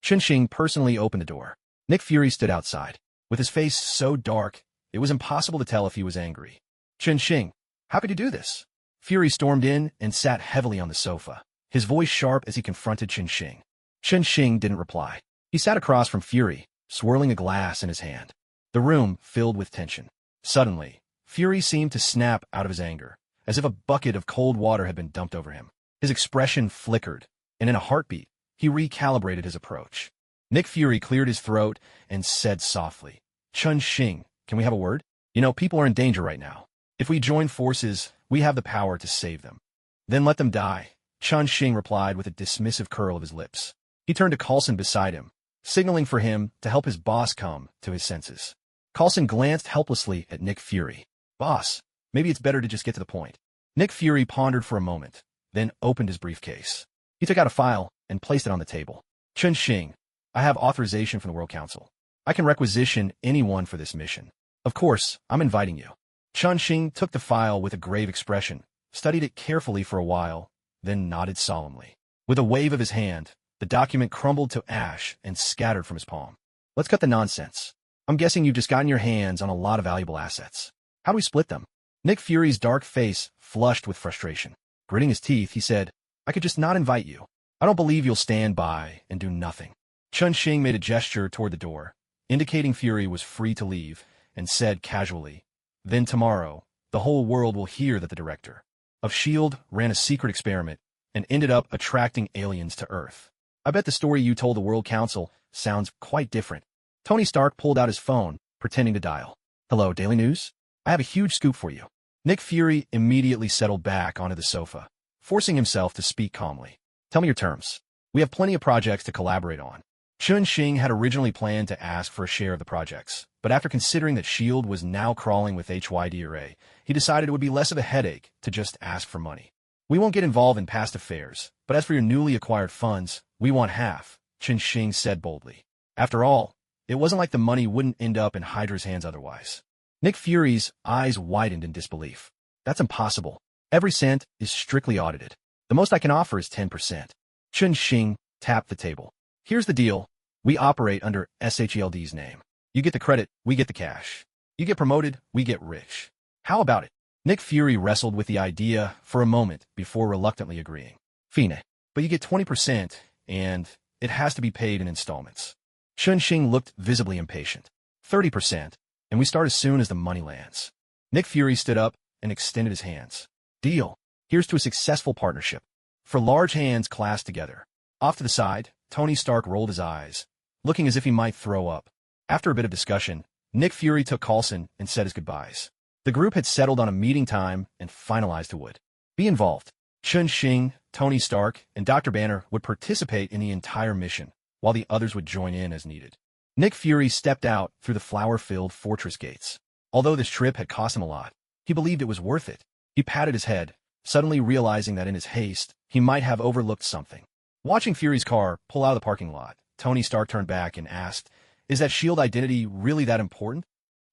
Qin personally opened the door. Nick Fury stood outside. With his face so dark, it was impossible to tell if he was angry. Qin, how could you do this? Fury stormed in and sat heavily on the sofa, his voice sharp as he confronted Qin. Qin didn't reply. He sat across from Fury, swirling a glass in his hand. The room filled with tension. Suddenly, Fury seemed to snap out of his anger, as if a bucket of cold water had been dumped over him. His expression flickered, and in a heartbeat, he recalibrated his approach. Nick Fury cleared his throat and said softly, Qin, can we have a word? You know, people are in danger right now. If we join forces, we have the power to save them. Then let them die, Qin replied with a dismissive curl of his lips. He turned to Coulson beside him, signaling for him to help his boss come to his senses. Coulson glanced helplessly at Nick Fury. Boss, maybe it's better to just get to the point. Nick Fury pondered for a moment, then opened his briefcase. He took out a file and placed it on the table. Qin, I have authorization from the World Council. I can requisition anyone for this mission. Of course, I'm inviting you. Qin took the file with a grave expression, studied it carefully for a while, then nodded solemnly. With a wave of his hand, the document crumbled to ash and scattered from his palm. Let's cut the nonsense. I'm guessing you've just gotten your hands on a lot of valuable assets. How do we split them? Nick Fury's dark face flushed with frustration. Gritting his teeth, he said, I could just not invite you. I don't believe you'll stand by and do nothing. Chun Xing made a gesture toward the door, indicating Fury was free to leave, and said casually, "Then tomorrow, the whole world will hear that the director of S.H.I.E.L.D. ran a secret experiment and ended up attracting aliens to Earth. I bet the story you told the World Council sounds quite different." Tony Stark pulled out his phone, pretending to dial. "Hello, Daily News? I have a huge scoop for you." Nick Fury immediately settled back onto the sofa, forcing himself to speak calmly. "Tell me your terms. We have plenty of projects to collaborate on." Chun Xing had originally planned to ask for a share of the projects, but after considering that S.H.I.E.L.D. was now crawling with HYDRA, he decided it would be less of a headache to just ask for money. "We won't get involved in past affairs, but as for your newly acquired funds, we want half," Chun Xing said boldly. After all, it wasn't like the money wouldn't end up in Hydra's hands otherwise. Nick Fury's eyes widened in disbelief. "That's impossible. Every cent is strictly audited. The most I can offer is 10%. Chun Xing tapped the table. "Here's the deal. We operate under SHELD's name. You get the credit, we get the cash. You get promoted, we get rich. How about it?" Nick Fury wrestled with the idea for a moment before reluctantly agreeing. "Fine. But you get 20%, and it has to be paid in installments." Chun Xing looked visibly impatient. 30%, and we start as soon as the money lands." Nick Fury stood up and extended his hands. "Deal. Here's to a successful partnership." For large hands clasped together. Off to the side, Tony Stark rolled his eyes, looking as if he might throw up. After a bit of discussion, Nick Fury took Coulson and said his goodbyes. The group had settled on a meeting time and finalized who would be involved. Chun Xing, Tony Stark, and Dr. Banner would participate in the entire mission, while the others would join in as needed. Nick Fury stepped out through the flower-filled fortress gates. Although this trip had cost him a lot, he believed it was worth it. He patted his head, suddenly realizing that in his haste, he might have overlooked something. Watching Fury's car pull out of the parking lot, Tony Stark turned back and asked, "Is that S.H.I.E.L.D. identity really that important?"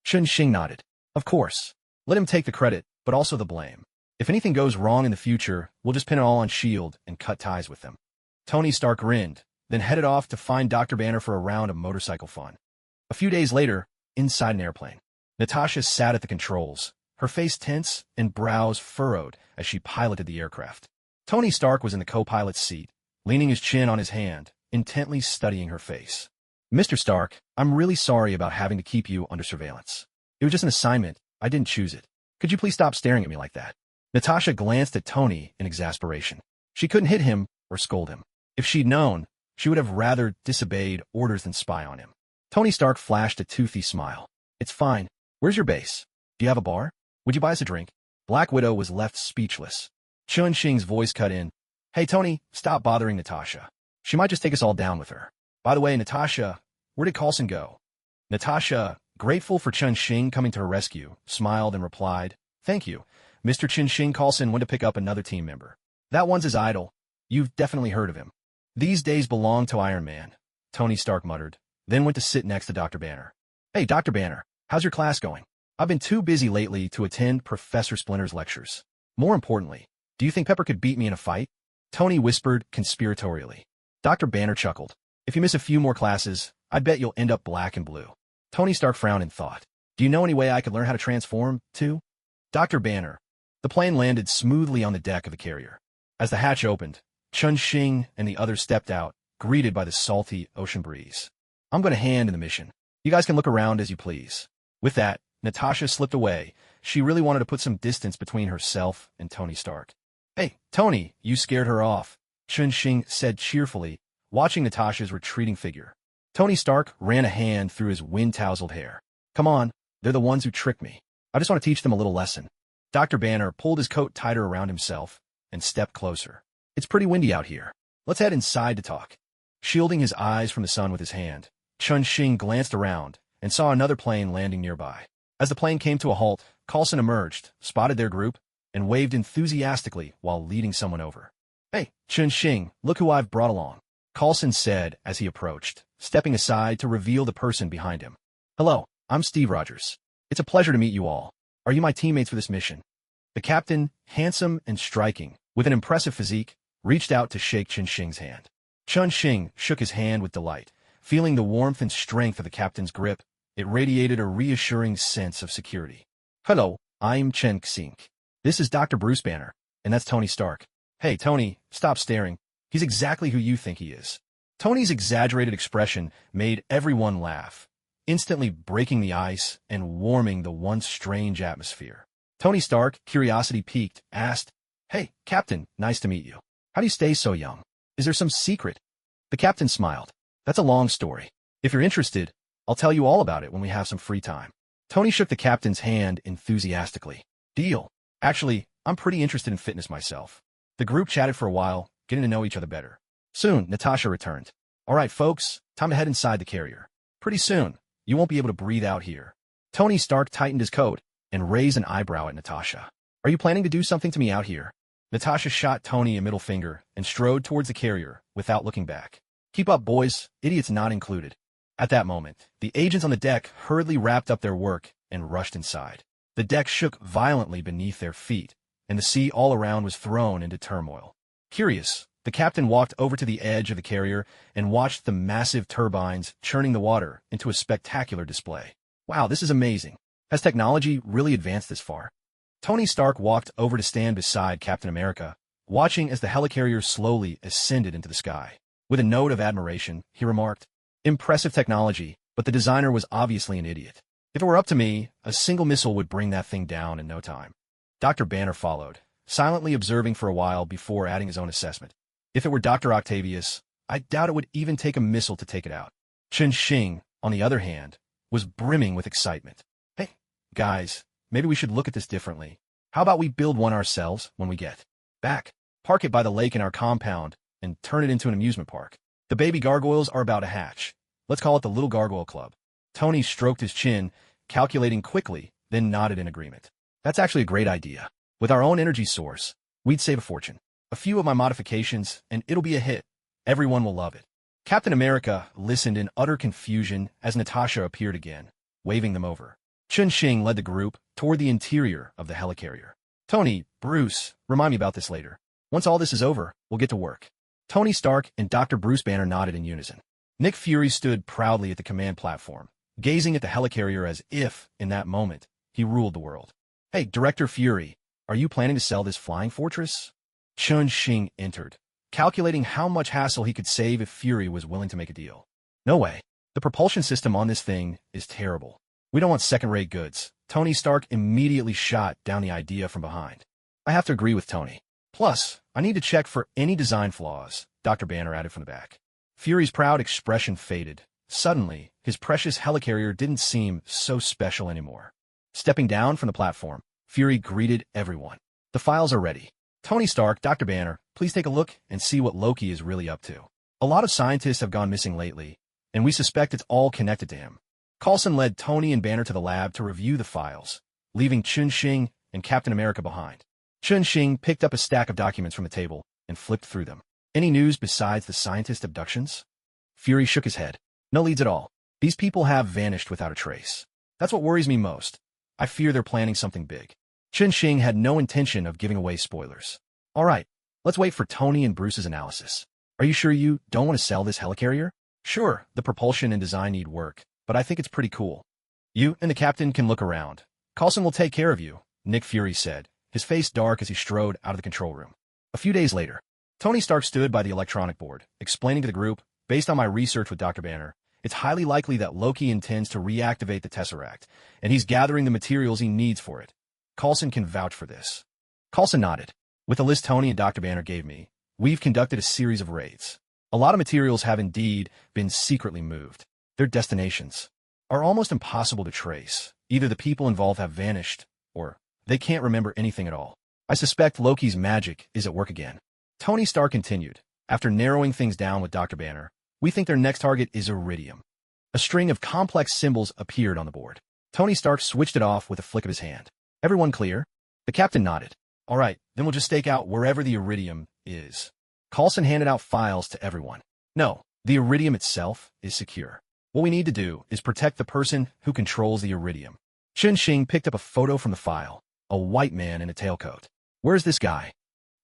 Chun Xing nodded. "Of course. Let him take the credit, but also the blame. If anything goes wrong in the future, we'll just pin it all on S.H.I.E.L.D. and cut ties with them." Tony Stark grinned, then headed off to find Dr. Banner for a round of motorcycle fun. A few days later, inside an airplane, Natasha sat at the controls, her face tense and brows furrowed as she piloted the aircraft. Tony Stark was in the co-pilot's seat, leaning his chin on his hand, intently studying her face. "Mr. Stark, I'm really sorry about having to keep you under surveillance. It was just an assignment. I didn't choose it. Could you please stop staring at me like that?" Natasha glanced at Tony in exasperation. She couldn't hit him or scold him. If she'd known, she would have rather disobeyed orders than spy on him. Tony Stark flashed a toothy smile. "It's fine. Where's your base? Do you have a bar? Would you buy us a drink?" Black Widow was left speechless. Chun Xing's voice cut in. "Hey, Tony, stop bothering Natasha. She might just take us all down with her. By the way, Natasha, where did Coulson go?" Natasha, grateful for Chun Xing coming to her rescue, smiled and replied, "Thank you. Mr. Chun Xing Coulson went to pick up another team member. That one's his idol. You've definitely heard of him." "These days belong to Iron Man," Tony Stark muttered, then went to sit next to Dr. Banner. "Hey, Dr. Banner, how's your class going?" "I've been too busy lately to attend Professor Splinter's lectures. More importantly, do you think Pepper could beat me in a fight?" Tony whispered conspiratorially. Dr. Banner chuckled. "If you miss a few more classes, I bet you'll end up black and blue." Tony Stark frowned and thought, "Do you know any way I could learn how to transform, too?" Dr. Banner. The plane landed smoothly on the deck of the carrier. As the hatch opened, Chun Xing and the others stepped out, greeted by the salty ocean breeze. "I'm going to hand in the mission. You guys can look around as you please." With that, Natasha slipped away. She really wanted to put some distance between herself and Tony Stark. "Hey, Tony, you scared her off," Chun Xing said cheerfully, watching Natasha's retreating figure. Tony Stark ran a hand through his wind-tousled hair. "Come on, they're the ones who tricked me. I just want to teach them a little lesson." Dr. Banner pulled his coat tighter around himself and stepped closer. "It's pretty windy out here. Let's head inside to talk." Shielding his eyes from the sun with his hand, Chun Xing glanced around and saw another plane landing nearby. As the plane came to a halt, Coulson emerged, spotted their group, and waved enthusiastically while leading someone over. "Hey, Chun Xing, look who I've brought along," Coulson said as he approached, stepping aside to reveal the person behind him. "Hello, I'm Steve Rogers. It's a pleasure to meet you all. Are you my teammates for this mission?" The captain, handsome and striking, with an impressive physique, reached out to shake Chun Xing's hand. Chun Xing shook his hand with delight, feeling the warmth and strength of the captain's grip. It radiated a reassuring sense of security. "Hello, I'm Chun Xing. This is Dr. Bruce Banner, and that's Tony Stark." "Hey, Tony, stop staring. He's exactly who you think he is. Tony's exaggerated expression made everyone laugh, instantly breaking the ice and warming the once strange atmosphere. Tony Stark, curiosity piqued, asked, "Hey, Captain, nice to meet you. How do you stay so young? Is there some secret?" The captain smiled. "That's a long story. If you're interested, I'll tell you all about it when we have some free time." Tony shook the captain's hand enthusiastically. "Deal. Actually, I'm pretty interested in fitness myself." The group chatted for a while, getting to know each other better. Soon, Natasha returned. "All right, folks, time to head inside the carrier. Pretty soon, you won't be able to breathe out here." Tony Stark tightened his coat and raised an eyebrow at Natasha. "Are you planning to do something to me out here?" Natasha shot Tony a middle finger and strode towards the carrier without looking back. "Keep up, boys, idiots not included." At that moment, the agents on the deck hurriedly wrapped up their work and rushed inside. The deck shook violently beneath their feet, and the sea all around was thrown into turmoil. Curious, the captain walked over to the edge of the carrier and watched the massive turbines churning the water into a spectacular display. "Wow, this is amazing. Has technology really advanced this far?" Tony Stark walked over to stand beside Captain America, watching as the helicarrier slowly ascended into the sky. With a note of admiration, he remarked, "Impressive technology, but the designer was obviously an idiot. If it were up to me, a single missile would bring that thing down in no time." Dr. Banner followed, silently observing for a while before adding his own assessment. "If it were Dr. Octavius, I doubt it would even take a missile to take it out." Chen Xing, on the other hand, was brimming with excitement. "Hey, guys, maybe we should look at this differently. How about we build one ourselves when we get back? Park it by the lake in our compound and turn it into an amusement park. The baby gargoyles are about to hatch. Let's call it the Little Gargoyle Club." Tony stroked his chin, calculating quickly, then nodded in agreement. "That's actually a great idea. With our own energy source, we'd save a fortune. A few of my modifications, and it'll be a hit. Everyone will love it." Captain America listened in utter confusion as Natasha appeared again, waving them over. Chen Xing led the group toward the interior of the helicarrier. "Tony, Bruce, remind me about this later. Once all this is over, we'll get to work." Tony Stark and Dr. Bruce Banner nodded in unison. Nick Fury stood proudly at the command platform, gazing at the helicarrier as if, in that moment, he ruled the world. "Hey, Director Fury, are you planning to sell this flying fortress?" Chen Xing entered, calculating how much hassle he could save if Fury was willing to make a deal. "No way. The propulsion system on this thing is terrible. We don't want second-rate goods." Tony Stark immediately shot down the idea from behind. "I have to agree with Tony. Plus, I need to check for any design flaws," Dr. Banner added from the back. Fury's proud expression faded. Suddenly, his precious helicarrier didn't seem so special anymore. Stepping down from the platform, Fury greeted everyone. "The files are ready. Tony Stark, Dr. Banner, please take a look and see what Loki is really up to. A lot of scientists have gone missing lately, and we suspect it's all connected to him." Coulson led Tony and Banner to the lab to review the files, leaving Chen Xing and Captain America behind. Chen Xing picked up a stack of documents from the table and flipped through them. "Any news besides the scientist abductions?" Fury shook his head. "No leads at all. These people have vanished without a trace. That's what worries me most. I fear they're planning something big." Chen Xing had no intention of giving away spoilers. "All right, let's wait for Tony and Bruce's analysis. Are you sure you don't want to sell this helicarrier?" "Sure, the propulsion and design need work, but I think it's pretty cool. You and the captain can look around. Coulson will take care of you," Nick Fury said, his face dark as he strode out of the control room. A few days later, Tony Stark stood by the electronic board, explaining to the group, "Based on my research with Dr. Banner, it's highly likely that Loki intends to reactivate the Tesseract, and he's gathering the materials he needs for it. Coulson can vouch for this." Coulson nodded. "With the list Tony and Dr. Banner gave me, we've conducted a series of raids. A lot of materials have indeed been secretly moved. Their destinations are almost impossible to trace. Either the people involved have vanished, or they can't remember anything at all. I suspect Loki's magic is at work again." Tony Stark continued. "After narrowing things down with Dr. Banner, we think their next target is iridium." A string of complex symbols appeared on the board. Tony Stark switched it off with a flick of his hand. "Everyone clear?" The captain nodded. "All right, then we'll just stake out wherever the iridium is." Coulson handed out files to everyone. "No, the iridium itself is secure. What we need to do is protect the person who controls the iridium." Chen Xing picked up a photo from the file. A white man in a tailcoat. "Where's this guy?"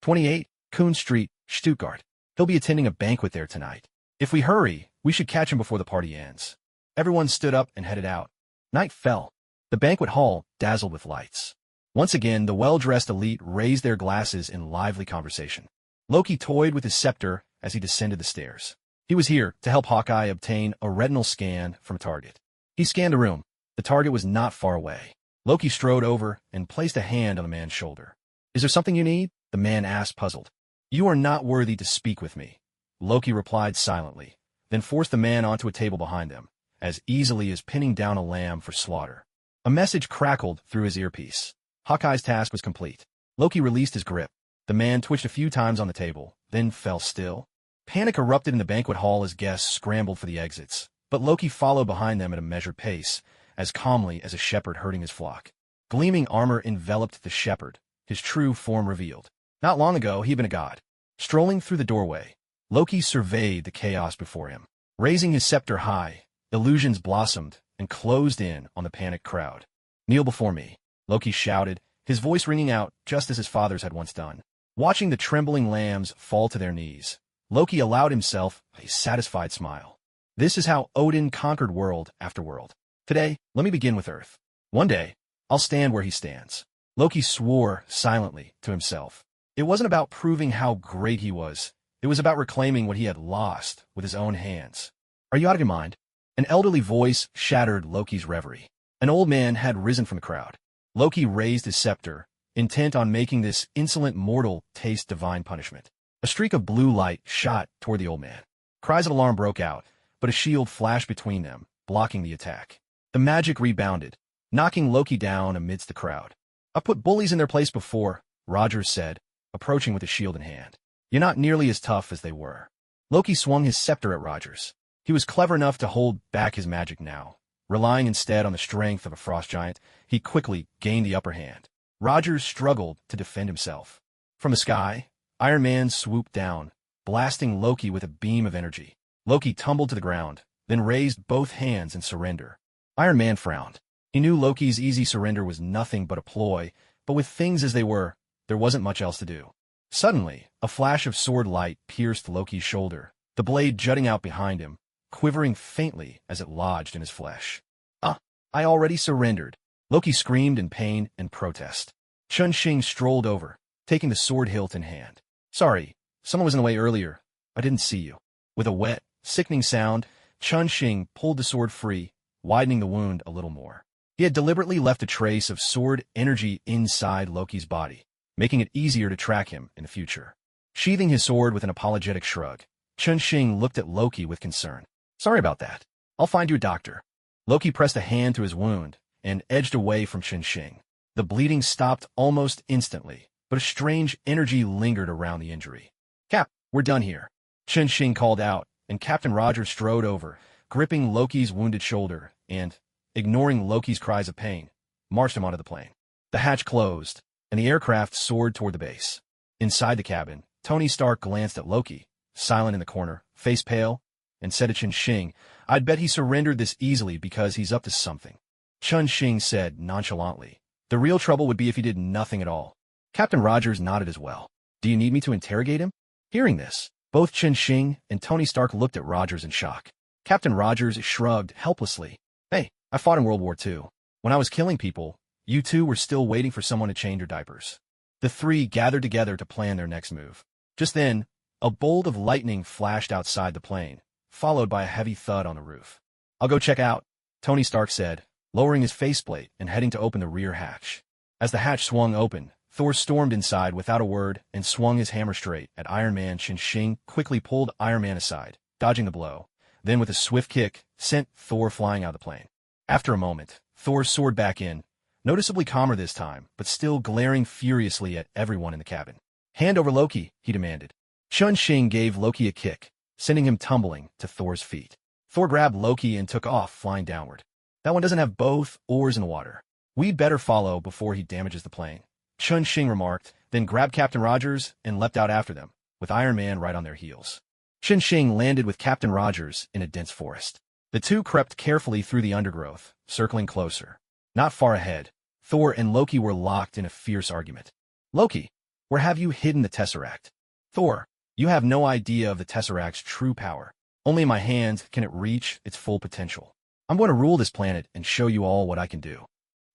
28, Kuhn Street, Stuttgart. "He'll be attending a banquet there tonight. If we hurry, we should catch him before the party ends." Everyone stood up and headed out. Night fell. The banquet hall dazzled with lights. Once again, the well-dressed elite raised their glasses in lively conversation. Loki toyed with his scepter as he descended the stairs. He was here to help Hawkeye obtain a retinal scan from a target. He scanned the room. The target was not far away. Loki strode over and placed a hand on the man's shoulder. "Is there something you need?" the man asked, puzzled. "You are not worthy to speak with me," Loki replied silently, then forced the man onto a table behind them, as easily as pinning down a lamb for slaughter. A message crackled through his earpiece. Hawkeye's task was complete. Loki released his grip. The man twitched a few times on the table, then fell still. Panic erupted in the banquet hall as guests scrambled for the exits, but Loki followed behind them at a measured pace, as calmly as a shepherd herding his flock. Gleaming armor enveloped the shepherd, his true form revealed. Not long ago, he had been a god. Strolling through the doorway, Loki surveyed the chaos before him. Raising his scepter high, illusions blossomed and closed in on the panicked crowd. "Kneel before me," Loki shouted, his voice ringing out just as his fathers had once done. Watching the trembling lambs fall to their knees, Loki allowed himself a satisfied smile. This is how Odin conquered world after world. Today, let me begin with Earth. One day, I'll stand where he stands. Loki swore silently to himself. It wasn't about proving how great he was. It was about reclaiming what he had lost with his own hands. "Are you out of your mind?" An elderly voice shattered Loki's reverie. An old man had risen from the crowd. Loki raised his scepter, intent on making this insolent mortal taste divine punishment. A streak of blue light shot toward the old man. Cries of alarm broke out, but a shield flashed between them, blocking the attack. The magic rebounded, knocking Loki down amidst the crowd. "I've put bullies in their place before," Rogers said, approaching with a shield in hand. "You're not nearly as tough as they were." Loki swung his scepter at Rogers. He was clever enough to hold back his magic now. Relying instead on the strength of a frost giant, he quickly gained the upper hand. Rogers struggled to defend himself. From the sky, Iron Man swooped down, blasting Loki with a beam of energy. Loki tumbled to the ground, then raised both hands in surrender. Iron Man frowned. He knew Loki's easy surrender was nothing but a ploy, but with things as they were, there wasn't much else to do. Suddenly, a flash of sword light pierced Loki's shoulder, the blade jutting out behind him, quivering faintly as it lodged in his flesh. I already surrendered," Loki screamed in pain and protest. Chun-Shing strolled over, taking the sword hilt in hand. "Sorry, someone was in the way earlier. I didn't see you." With a wet, sickening sound, Chun-Shing pulled the sword free, widening the wound a little more. He had deliberately left a trace of sword energy inside Loki's body, making it easier to track him in the future. Sheathing his sword with an apologetic shrug, Chun-Shing looked at Loki with concern. "Sorry about that. I'll find you a doctor." Loki pressed a hand to his wound and edged away from Chun-Shing. The bleeding stopped almost instantly, but a strange energy lingered around the injury. "Cap, we're done here," Chun-Shing called out, and Captain Rogers strode over, gripping Loki's wounded shoulder and, ignoring Loki's cries of pain, marched him onto the plane. The hatch closed, and the aircraft soared toward the base. Inside the cabin, Tony Stark glanced at Loki, silent in the corner, face pale, and said to Chun-Shing, "I'd bet he surrendered this easily because he's up to something." Chun-Shing said nonchalantly, "The real trouble would be if he did nothing at all." Captain Rogers nodded as well. "Do you need me to interrogate him?" Hearing this, both Chun-Shing and Tony Stark looked at Rogers in shock. Captain Rogers shrugged helplessly. "Hey, I fought in World War II. When I was killing people, you two were still waiting for someone to change your diapers." The three gathered together to plan their next move. Just then, a bolt of lightning flashed outside the plane, followed by a heavy thud on the roof. "I'll go check out," Tony Stark said, lowering his faceplate and heading to open the rear hatch. As the hatch swung open, Thor stormed inside without a word and swung his hammer straight at Iron Man. Chun-Shing quickly pulled Iron Man aside, dodging the blow, then with a swift kick, sent Thor flying out of the plane. After a moment, Thor soared back in, noticeably calmer this time, but still glaring furiously at everyone in the cabin. "Hand over Loki," he demanded. Chun-Shing gave Loki a kick, sending him tumbling to Thor's feet. Thor grabbed Loki and took off, flying downward. "That one doesn't have both oars in the water. We'd better follow before he damages the plane," Chun-Shing remarked, then grabbed Captain Rogers and leapt out after them, with Iron Man right on their heels. Chun-Shing landed with Captain Rogers in a dense forest. The two crept carefully through the undergrowth, circling closer. Not far ahead, Thor and Loki were locked in a fierce argument. "Loki, where have you hidden the Tesseract?" "Thor, you have no idea of the Tesseract's true power. Only in my hands can it reach its full potential. I'm going to rule this planet and show you all what I can do.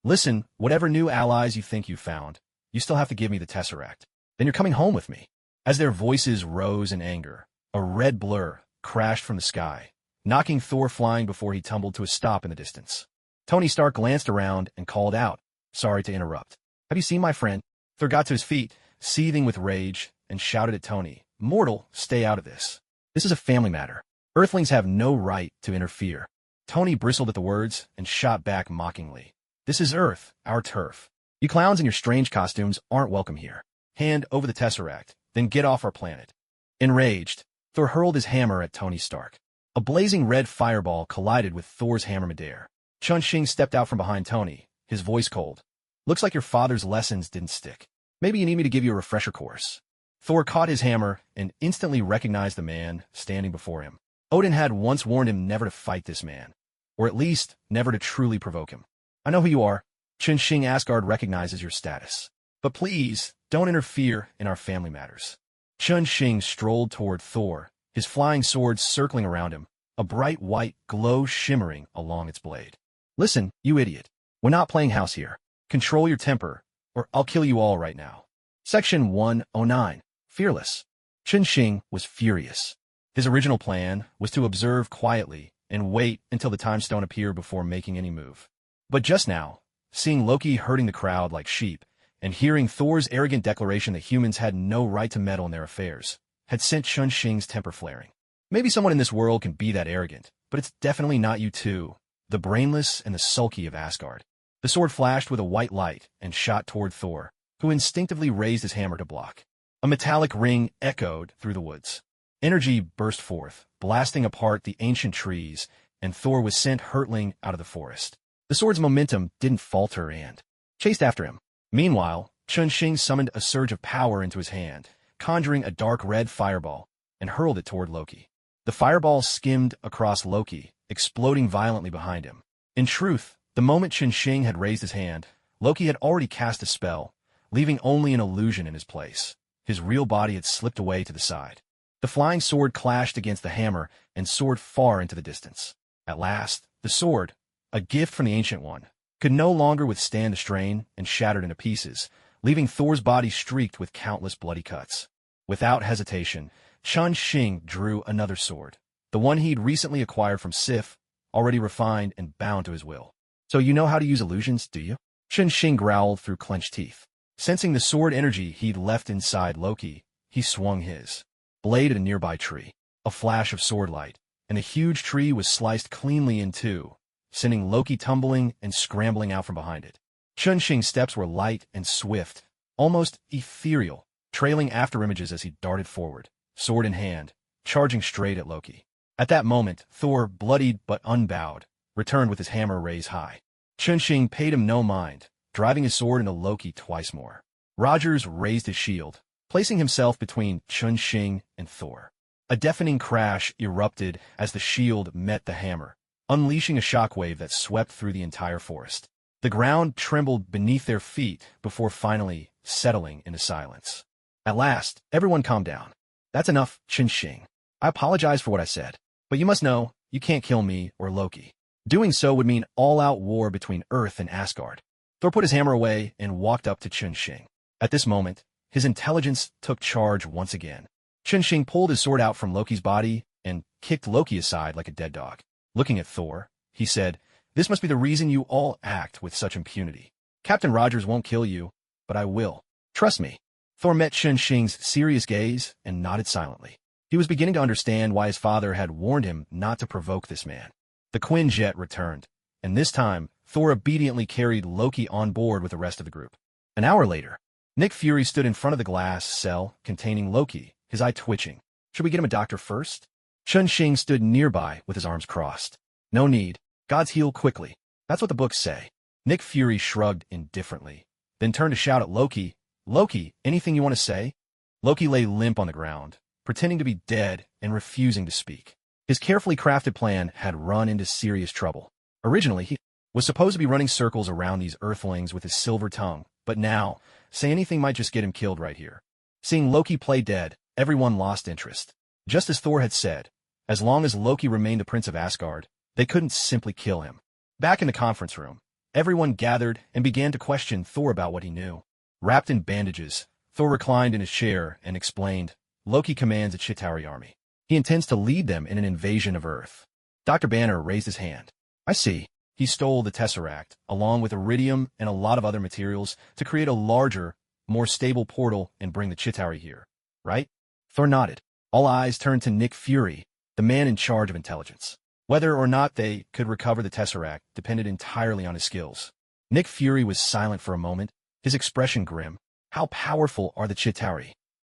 Listen, whatever new allies you think you've found, you still have to give me the Tesseract. Then you're coming home with me." As their voices rose in anger, A red blur crashed from the sky, knocking Thor flying before he tumbled to a stop in the distance. Tony Stark glanced around and called out, "Sorry to interrupt. Have you seen my friend?" Thor got to his feet, seething with rage, and shouted at Tony, "Mortal, stay out of this. This is a family matter. Earthlings have no right to interfere." Tony bristled at the words and shot back mockingly. "This is Earth, our turf. You clowns in your strange costumes aren't welcome here. Hand over the Tesseract, then get off our planet." Enraged, Thor hurled his hammer at Tony Stark. A blazing red fireball collided with Thor's hammer midair. Chun-Shing stepped out from behind Tony, his voice cold. "Looks like your father's lessons didn't stick. Maybe you need me to give you a refresher course." Thor caught his hammer and instantly recognized the man standing before him. Odin had once warned him never to fight this man, or at least never to truly provoke him. "I know who you are. Chun-Shing Asgard recognizes your status. But please, don't interfere in our family matters." Chun-Shing strolled toward Thor, his flying sword circling around him, a bright white glow shimmering along its blade. "Listen, you idiot. We're not playing house here. Control your temper, or I'll kill you all right now." Section 109. Fearless. Chun-Shing was furious. His original plan was to observe quietly and wait until the time stone appeared before making any move. But just now, seeing Loki herding the crowd like sheep, and hearing Thor's arrogant declaration that humans had no right to meddle in their affairs, had sent Chun-Shing's temper flaring. Maybe someone in this world can be that arrogant, but it's definitely not you two, the brainless and the sulky of Asgard. The sword flashed with a white light and shot toward Thor, who instinctively raised his hammer to block. A metallic ring echoed through the woods. Energy burst forth, blasting apart the ancient trees, and Thor was sent hurtling out of the forest. The sword's momentum didn't falter and chased after him. Meanwhile, Chun-Shing summoned a surge of power into his hand, conjuring a dark red fireball, and hurled it toward Loki. The fireball skimmed across Loki, exploding violently behind him. In truth, the moment Chun-Shing had raised his hand, Loki had already cast a spell, leaving only an illusion in his place. His real body had slipped away to the side. The flying sword clashed against the hammer and soared far into the distance. At last, the sword, a gift from the Ancient One, could no longer withstand the strain and shattered into pieces, leaving Thor's body streaked with countless bloody cuts. Without hesitation, Chun-Shing drew another sword, the one he'd recently acquired from Sif, already refined and bound to his will. "So you know how to use illusions, do you?" Chun-Shing growled through clenched teeth. Sensing the sword energy he'd left inside Loki, he swung his blade at a nearby tree. A flash of sword light, and the huge tree was sliced cleanly in two, sending Loki tumbling and scrambling out from behind it. Chun-Shing's steps were light and swift, almost ethereal, trailing after images as he darted forward, sword in hand, charging straight at Loki. At that moment, Thor, bloodied but unbowed, returned with his hammer raised high. Chun-Shing paid him no mind, driving his sword into Loki twice more. Rogers raised his shield, placing himself between Chun-Shing and Thor. A deafening crash erupted as the shield met the hammer, unleashing a shockwave that swept through the entire forest. The ground trembled beneath their feet before finally settling into silence. At last, everyone calmed down. "That's enough, Chun-Shing. I apologize for what I said, but you must know, you can't kill me or Loki. Doing so would mean all-out war between Earth and Asgard." Thor put his hammer away and walked up to Chun-Shing. At this moment, his intelligence took charge once again. Chun-Shing pulled his sword out from Loki's body and kicked Loki aside like a dead dog. Looking at Thor, he said, "This must be the reason you all act with such impunity. Captain Rogers won't kill you, but I will. Trust me." Thor met Chun-Shing's serious gaze and nodded silently. He was beginning to understand why his father had warned him not to provoke this man. The Quinjet returned, and this time, Thor obediently carried Loki on board with the rest of the group. An hour later, Nick Fury stood in front of the glass cell containing Loki, his eye twitching. "Should we get him a doctor first?" Chun-Shing stood nearby with his arms crossed. "No need. Gods heal quickly. That's what the books say." Nick Fury shrugged indifferently, then turned to shout at Loki, "Loki, anything you want to say?" Loki lay limp on the ground, pretending to be dead and refusing to speak. His carefully crafted plan had run into serious trouble. Originally, he was supposed to be running circles around these Earthlings with his silver tongue, but now, say anything might just get him killed right here. Seeing Loki play dead, everyone lost interest. Just as Thor had said, as long as Loki remained the Prince of Asgard, they couldn't simply kill him. Back in the conference room, everyone gathered and began to question Thor about what he knew. Wrapped in bandages, Thor reclined in his chair and explained, "Loki commands a Chitauri army. He intends to lead them in an invasion of Earth. Dr. Banner raised his hand. I see. He stole the Tesseract, along with iridium and a lot of other materials, to create a larger, more stable portal and bring the Chitauri here. Right? Thor nodded. All eyes turned to Nick Fury, the man in charge of intelligence. Whether or not they could recover the Tesseract depended entirely on his skills. Nick Fury was silent for a moment, his expression grim. How powerful are the Chitauri?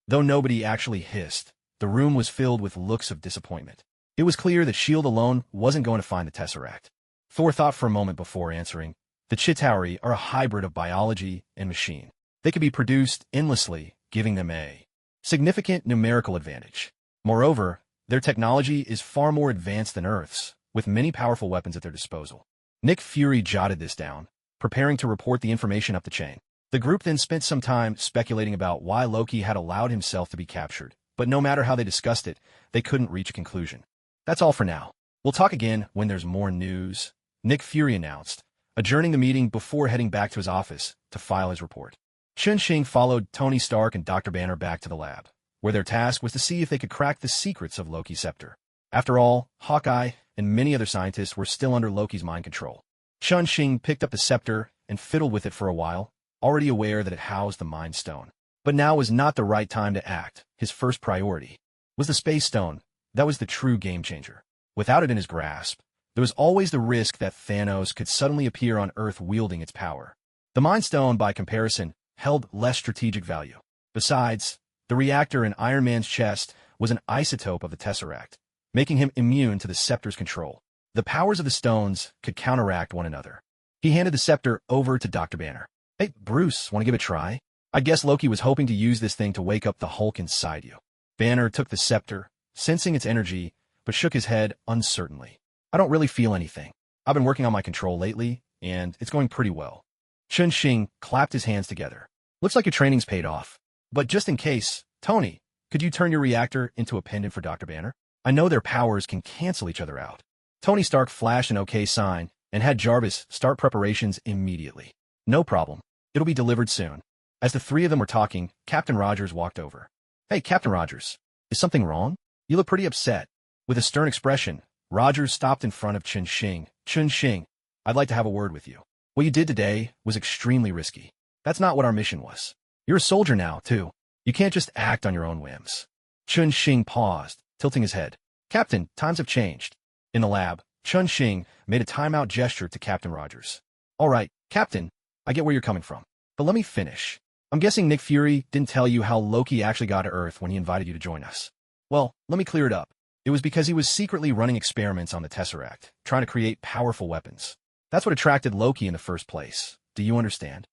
Though nobody actually hissed, the room was filled with looks of disappointment. It was clear that S.H.I.E.L.D. alone wasn't going to find the Tesseract. Thor thought for a moment before answering. The Chitauri are a hybrid of biology and machine. They could be produced endlessly, giving them a significant numerical advantage. Moreover, their technology is far more advanced than Earth's, with many powerful weapons at their disposal. Nick Fury jotted this down, preparing to report the information up the chain. The group then spent some time speculating about why Loki had allowed himself to be captured, but no matter how they discussed it, they couldn't reach a conclusion. That's all for now. We'll talk again when there's more news, Nick Fury announced, adjourning the meeting before heading back to his office to file his report. Chun-Shing followed Tony Stark and Dr. Banner back to the lab, where their task was to see if they could crack the secrets of Loki's scepter. After all, Hawkeye and many other scientists were still under Loki's mind control. Chun-Shing picked up the scepter and fiddled with it for a while, already aware that it housed the Mind Stone. But now was not the right time to act. His first priority was the Space Stone. That was the true game-changer. Without it in his grasp, there was always the risk that Thanos could suddenly appear on Earth wielding its power. The Mind Stone, by comparison, held less strategic value. Besides, the reactor in Iron Man's chest was an isotope of the Tesseract, making him immune to the scepter's control. The powers of the stones could counteract one another. He handed the scepter over to Dr. Banner. Hey, Bruce, want to give it a try? I guess Loki was hoping to use this thing to wake up the Hulk inside you. Banner took the scepter, sensing its energy, but shook his head uncertainly. I don't really feel anything. I've been working on my control lately, and it's going pretty well. Chun-Shing clapped his hands together. Looks like your training's paid off. But just in case, Tony, could you turn your reactor into a pendant for Dr. Banner? I know their powers can cancel each other out. Tony Stark flashed an OK sign and had Jarvis start preparations immediately. No problem. It'll be delivered soon. As the three of them were talking, Captain Rogers walked over. Hey, Captain Rogers, is something wrong? You look pretty upset. With a stern expression, Rogers stopped in front of Chun-Shing. Chun-Shing, I'd like to have a word with you. What you did today was extremely risky. That's not what our mission was. You're a soldier now, too. You can't just act on your own whims. Chun-Shing paused, tilting his head. Captain, times have changed. In the lab, Chun-Shing made a timeout gesture to Captain Rogers. All right, Captain, I get where you're coming from. But let me finish. I'm guessing Nick Fury didn't tell you how Loki actually got to Earth when he invited you to join us. Well, let me clear it up. It was because he was secretly running experiments on the Tesseract, trying to create powerful weapons. That's what attracted Loki in the first place. Do you understand?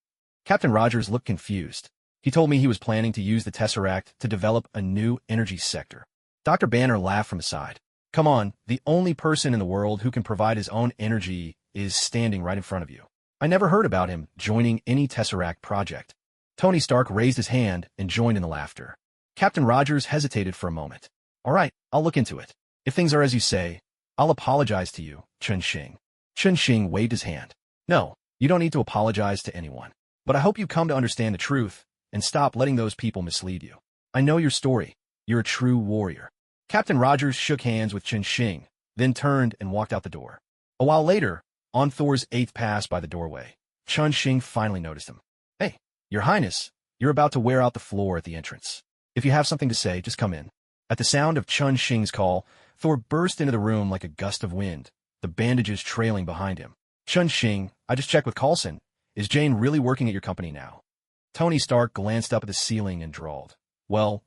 Captain Rogers looked confused. He told me he was planning to use the Tesseract to develop a new energy sector. Dr. Banner laughed from his side. Come on, the only person in the world who can provide his own energy is standing right in front of you. I never heard about him joining any Tesseract project. Tony Stark raised his hand and joined in the laughter. Captain Rogers hesitated for a moment. All right, I'll look into it. If things are as you say, I'll apologize to you, Chun-Shing. Chun-Shing waved his hand. No, you don't need to apologize to anyone. But I hope you come to understand the truth and stop letting those people mislead you. I know your story. You're a true warrior. Captain Rogers shook hands with Chun-Shing, then turned and walked out the door. A while later, on Thor's 8th pass by the doorway, Chun-Shing finally noticed him. Hey, Your Highness, you're about to wear out the floor at the entrance. If you have something to say, just come in. At the sound of Chun-Shing's call, Thor burst into the room like a gust of wind, the bandages trailing behind him. Chun-Shing, I just checked with Coulson. Is Jane really working at your company now? Tony Stark glanced up at the ceiling and drawled. Well,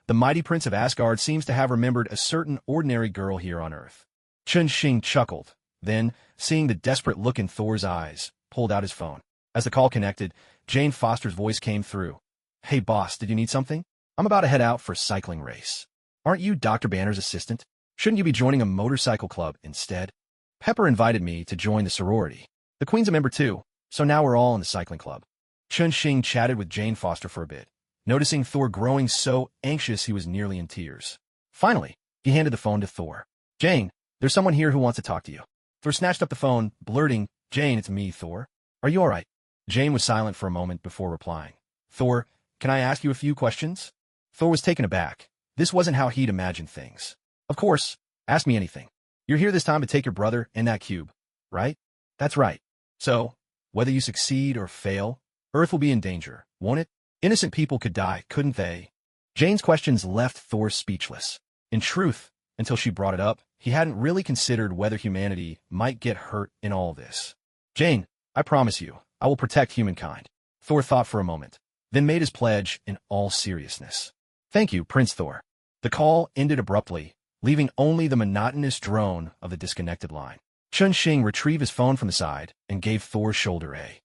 the mighty Prince of Asgard seems to have remembered a certain ordinary girl here on Earth. Chun-Shing chuckled, then, seeing the desperate look in Thor's eyes, pulled out his phone. As the call connected, Jane Foster's voice came through. Hey boss, did you need something? I'm about to head out for a cycling race. Aren't you Dr. Banner's assistant? Shouldn't you be joining a motorcycle club instead? Pepper invited me to join the sorority. The Queen's a member too, so now we're all in the cycling club. Chun-Shing chatted with Jane Foster for a bit, noticing Thor growing so anxious he was nearly in tears. Finally, he handed the phone to Thor. Jane, there's someone here who wants to talk to you. Thor snatched up the phone, blurting, Jane, it's me, Thor. Are you all right? Jane was silent for a moment before replying. Thor, can I ask you a few questions? Thor was taken aback. This wasn't how he'd imagined things. Of course, ask me anything. You're here this time to take your brother and that cube, right? That's right. So, whether you succeed or fail, Earth will be in danger, won't it? Innocent people could die, couldn't they? Jane's questions left Thor speechless. In truth, until she brought it up, he hadn't really considered whether humanity might get hurt in all this. Jane, I promise you, I will protect humankind. Thor thought for a moment, then made his pledge in all seriousness. Thank you, Prince Thor. The call ended abruptly, leaving only the monotonous drone of the disconnected line. Chun-Shing retrieved his phone from the side and gave Thor's shoulder a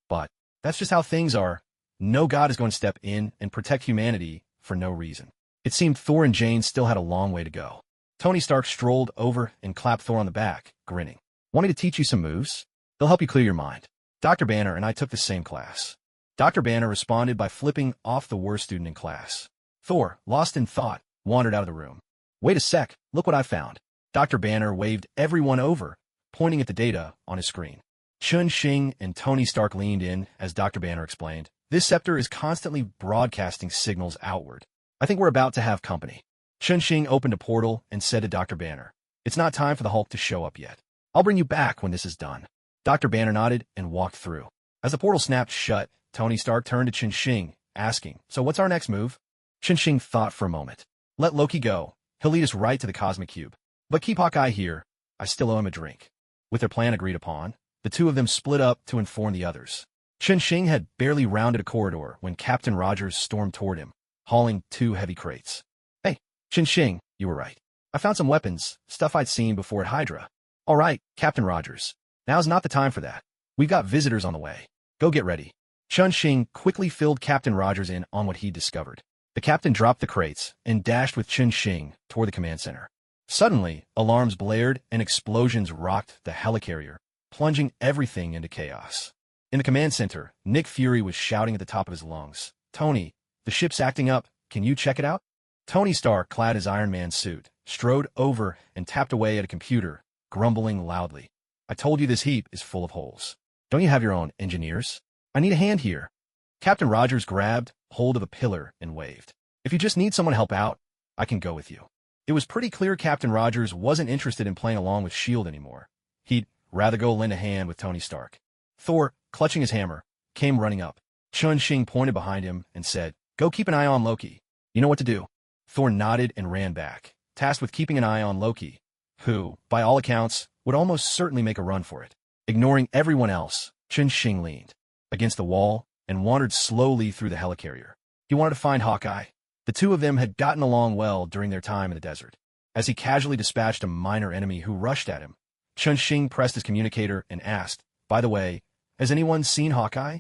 but that's just how things are. No god is going to step in and protect humanity for no reason. It seemed Thor and Jane still had a long way to go. Tony Stark strolled over and clapped Thor on the back, grinning. Want me to teach you some moves? They'll help you clear your mind. Dr. Banner and I took the same class. Dr. Banner responded by flipping off the worst student in class. Thor, lost in thought, wandered out of the room. Wait a sec, look what I found. Dr. Banner waved everyone over, pointing at the data on his screen. Chun-Shing and Tony Stark leaned in as Dr. Banner explained. This scepter is constantly broadcasting signals outward. I think we're about to have company. Chun-Shing opened a portal and said to Dr. Banner, It's not time for the Hulk to show up yet. I'll bring you back when this is done. Dr. Banner nodded and walked through. As the portal snapped shut, Tony Stark turned to Chun-Shing, asking, So what's our next move? Chun-Shing thought for a moment. Let Loki go. He'll lead us right to the Cosmic Cube. But keep Hawkeye here. I still owe him a drink. With their plan agreed upon, the two of them split up to inform the others. Chun-Shing had barely rounded a corridor when Captain Rogers stormed toward him, hauling 2 heavy crates. Hey, Chun-Shing, you were right. I found some weapons, stuff I'd seen before at Hydra. All right, Captain Rogers. Now's not the time for that. We've got visitors on the way. Go get ready. Chun-Shing quickly filled Captain Rogers in on what he'd discovered. The captain dropped the crates and dashed with Chun-Shing toward the command center. Suddenly, alarms blared and explosions rocked the helicarrier, plunging everything into chaos. In the command center, Nick Fury was shouting at the top of his lungs, Tony, the ship's acting up. Can you check it out? Tony Stark, clad his Iron Man suit, strode over and tapped away at a computer, grumbling loudly. I told you this heap is full of holes. Don't you have your own engineers? I need a hand here. Captain Rogers grabbed hold of a pillar and waved. If you just need someone to help out, I can go with you. It was pretty clear Captain Rogers wasn't interested in playing along with S.H.I.E.L.D. anymore. He'd rather go lend a hand with Tony Stark. Thor, clutching his hammer, came running up. Chun-Shing pointed behind him and said, Go keep an eye on Loki. You know what to do. Thor nodded and ran back, tasked with keeping an eye on Loki, who, by all accounts, would almost certainly make a run for it. Ignoring everyone else, Chun-Shing leaned against the wall and wandered slowly through the helicarrier. He wanted to find Hawkeye. The two of them had gotten along well during their time in the desert. As he casually dispatched a minor enemy who rushed at him, Chun-Shing pressed his communicator and asked, By the way, has anyone seen Hawkeye?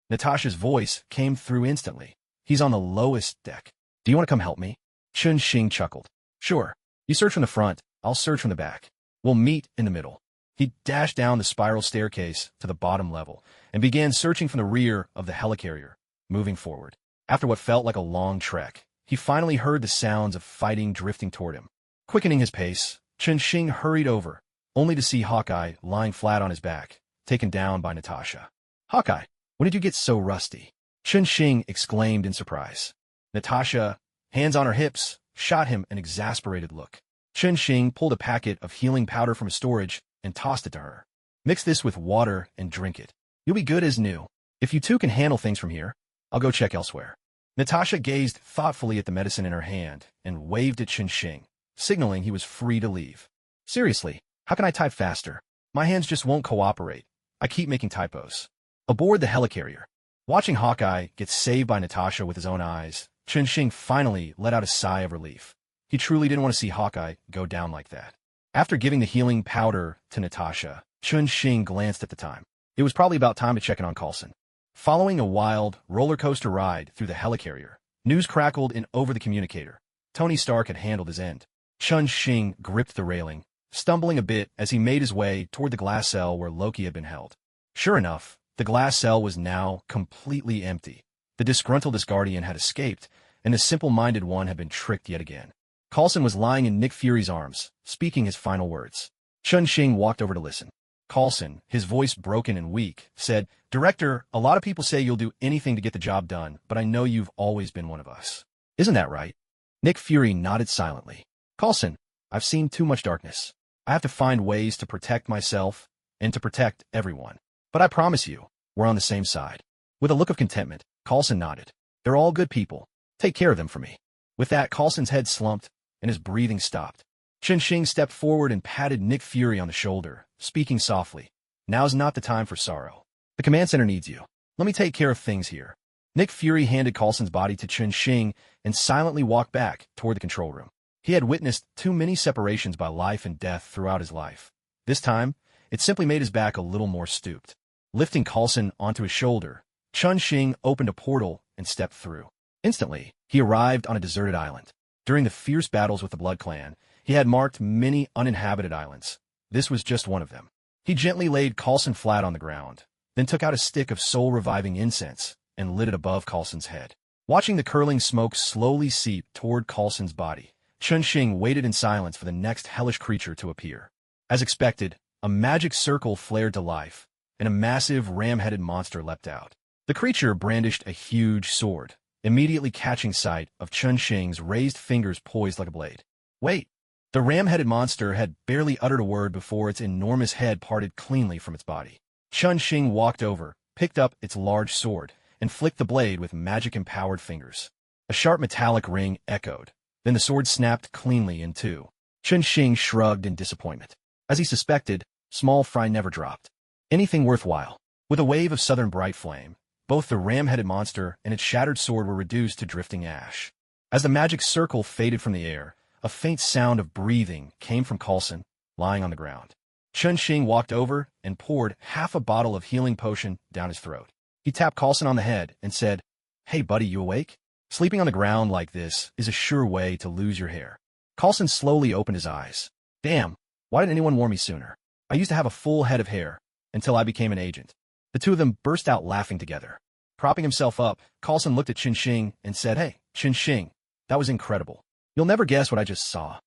Natasha's voice came through instantly. He's on the lowest deck. Do you want to come help me? Chun-Shing chuckled. Sure. You search from the front, I'll search from the back. We'll meet in the middle. He dashed down the spiral staircase to the bottom level and began searching from the rear of the helicarrier, moving forward. After what felt like a long trek, he finally heard the sounds of fighting drifting toward him. Quickening his pace, Chun-Shing hurried over, only to see Hawkeye lying flat on his back, taken down by Natasha. Hawkeye, when did you get so rusty? Chun-Shing exclaimed in surprise. Natasha, hands on her hips, shot him an exasperated look. Chun-Shing pulled a packet of healing powder from his storage and tossed it to her. Mix this with water and drink it. You'll be good as new. If you two can handle things from here, I'll go check elsewhere. Natasha gazed thoughtfully at the medicine in her hand and waved at Chun-Shing, signaling he was free to leave. Seriously, how can I type faster? My hands just won't cooperate. I keep making typos. Aboard the helicarrier, watching Hawkeye get saved by Natasha with his own eyes, Chun-Shing finally let out a sigh of relief. He truly didn't want to see Hawkeye go down like that. After giving the healing powder to Natasha, Chun-Shing glanced at the time. It was probably about time to check in on Coulson. Following a wild roller coaster ride through the helicarrier, news crackled in over the communicator. Tony Stark had handled his end. Chun-Shing gripped the railing, stumbling a bit as he made his way toward the glass cell where Loki had been held. Sure enough, the glass cell was now completely empty. The disgruntled Asgardian had escaped, and the simple-minded one had been tricked yet again. Coulson was lying in Nick Fury's arms, speaking his final words. Chun-Shing walked over to listen. Coulson, his voice broken and weak, said, Director, a lot of people say you'll do anything to get the job done, but I know you've always been one of us. Isn't that right? Nick Fury nodded silently. Coulson, I've seen too much darkness. I have to find ways to protect myself and to protect everyone. But I promise you, we're on the same side. With a look of contentment, Coulson nodded. They're all good people. Take care of them for me. With that, Coulson's head slumped and his breathing stopped. Chun-Shing stepped forward and patted Nick Fury on the shoulder, speaking softly. Now's not the time for sorrow. The command center needs you. Let me take care of things here. Nick Fury handed Coulson's body to Chun-Shing and silently walked back toward the control room. He had witnessed too many separations by life and death throughout his life. This time, it simply made his back a little more stooped. Lifting Coulson onto his shoulder, Chun-Shing opened a portal and stepped through. Instantly, he arrived on a deserted island. During the fierce battles with the Blood Clan, he had marked many uninhabited islands. This was just one of them. He gently laid Coulson flat on the ground, then took out a stick of soul-reviving incense and lit it above Coulson's head. Watching the curling smoke slowly seep toward Coulson's body, Chun-Shing waited in silence for the next hellish creature to appear. As expected, a magic circle flared to life, and a massive ram-headed monster leapt out. The creature brandished a huge sword, immediately catching sight of Chun-Shing's raised fingers poised like a blade. Wait! The ram-headed monster had barely uttered a word before its enormous head parted cleanly from its body. Chun-Shing walked over, picked up its large sword, and flicked the blade with magic-empowered fingers. A sharp metallic ring echoed. Then the sword snapped cleanly in two. Chun-Shing shrugged in disappointment. As he suspected, small fry never dropped anything worthwhile. With a wave of southern bright flame, both the ram-headed monster and its shattered sword were reduced to drifting ash. As the magic circle faded from the air, a faint sound of breathing came from Coulson, lying on the ground. Chun-Shing walked over and poured half a bottle of healing potion down his throat. He tapped Coulson on the head and said, "Hey buddy, you awake? Sleeping on the ground like this is a sure way to lose your hair." Coulson slowly opened his eyes. Damn, why didn't anyone warn me sooner? I used to have a full head of hair, until I became an agent. The two of them burst out laughing together. Propping himself up, Coulson looked at Chun-Shing and said, "Hey, Chun-Shing, that was incredible. You'll never guess what I just saw."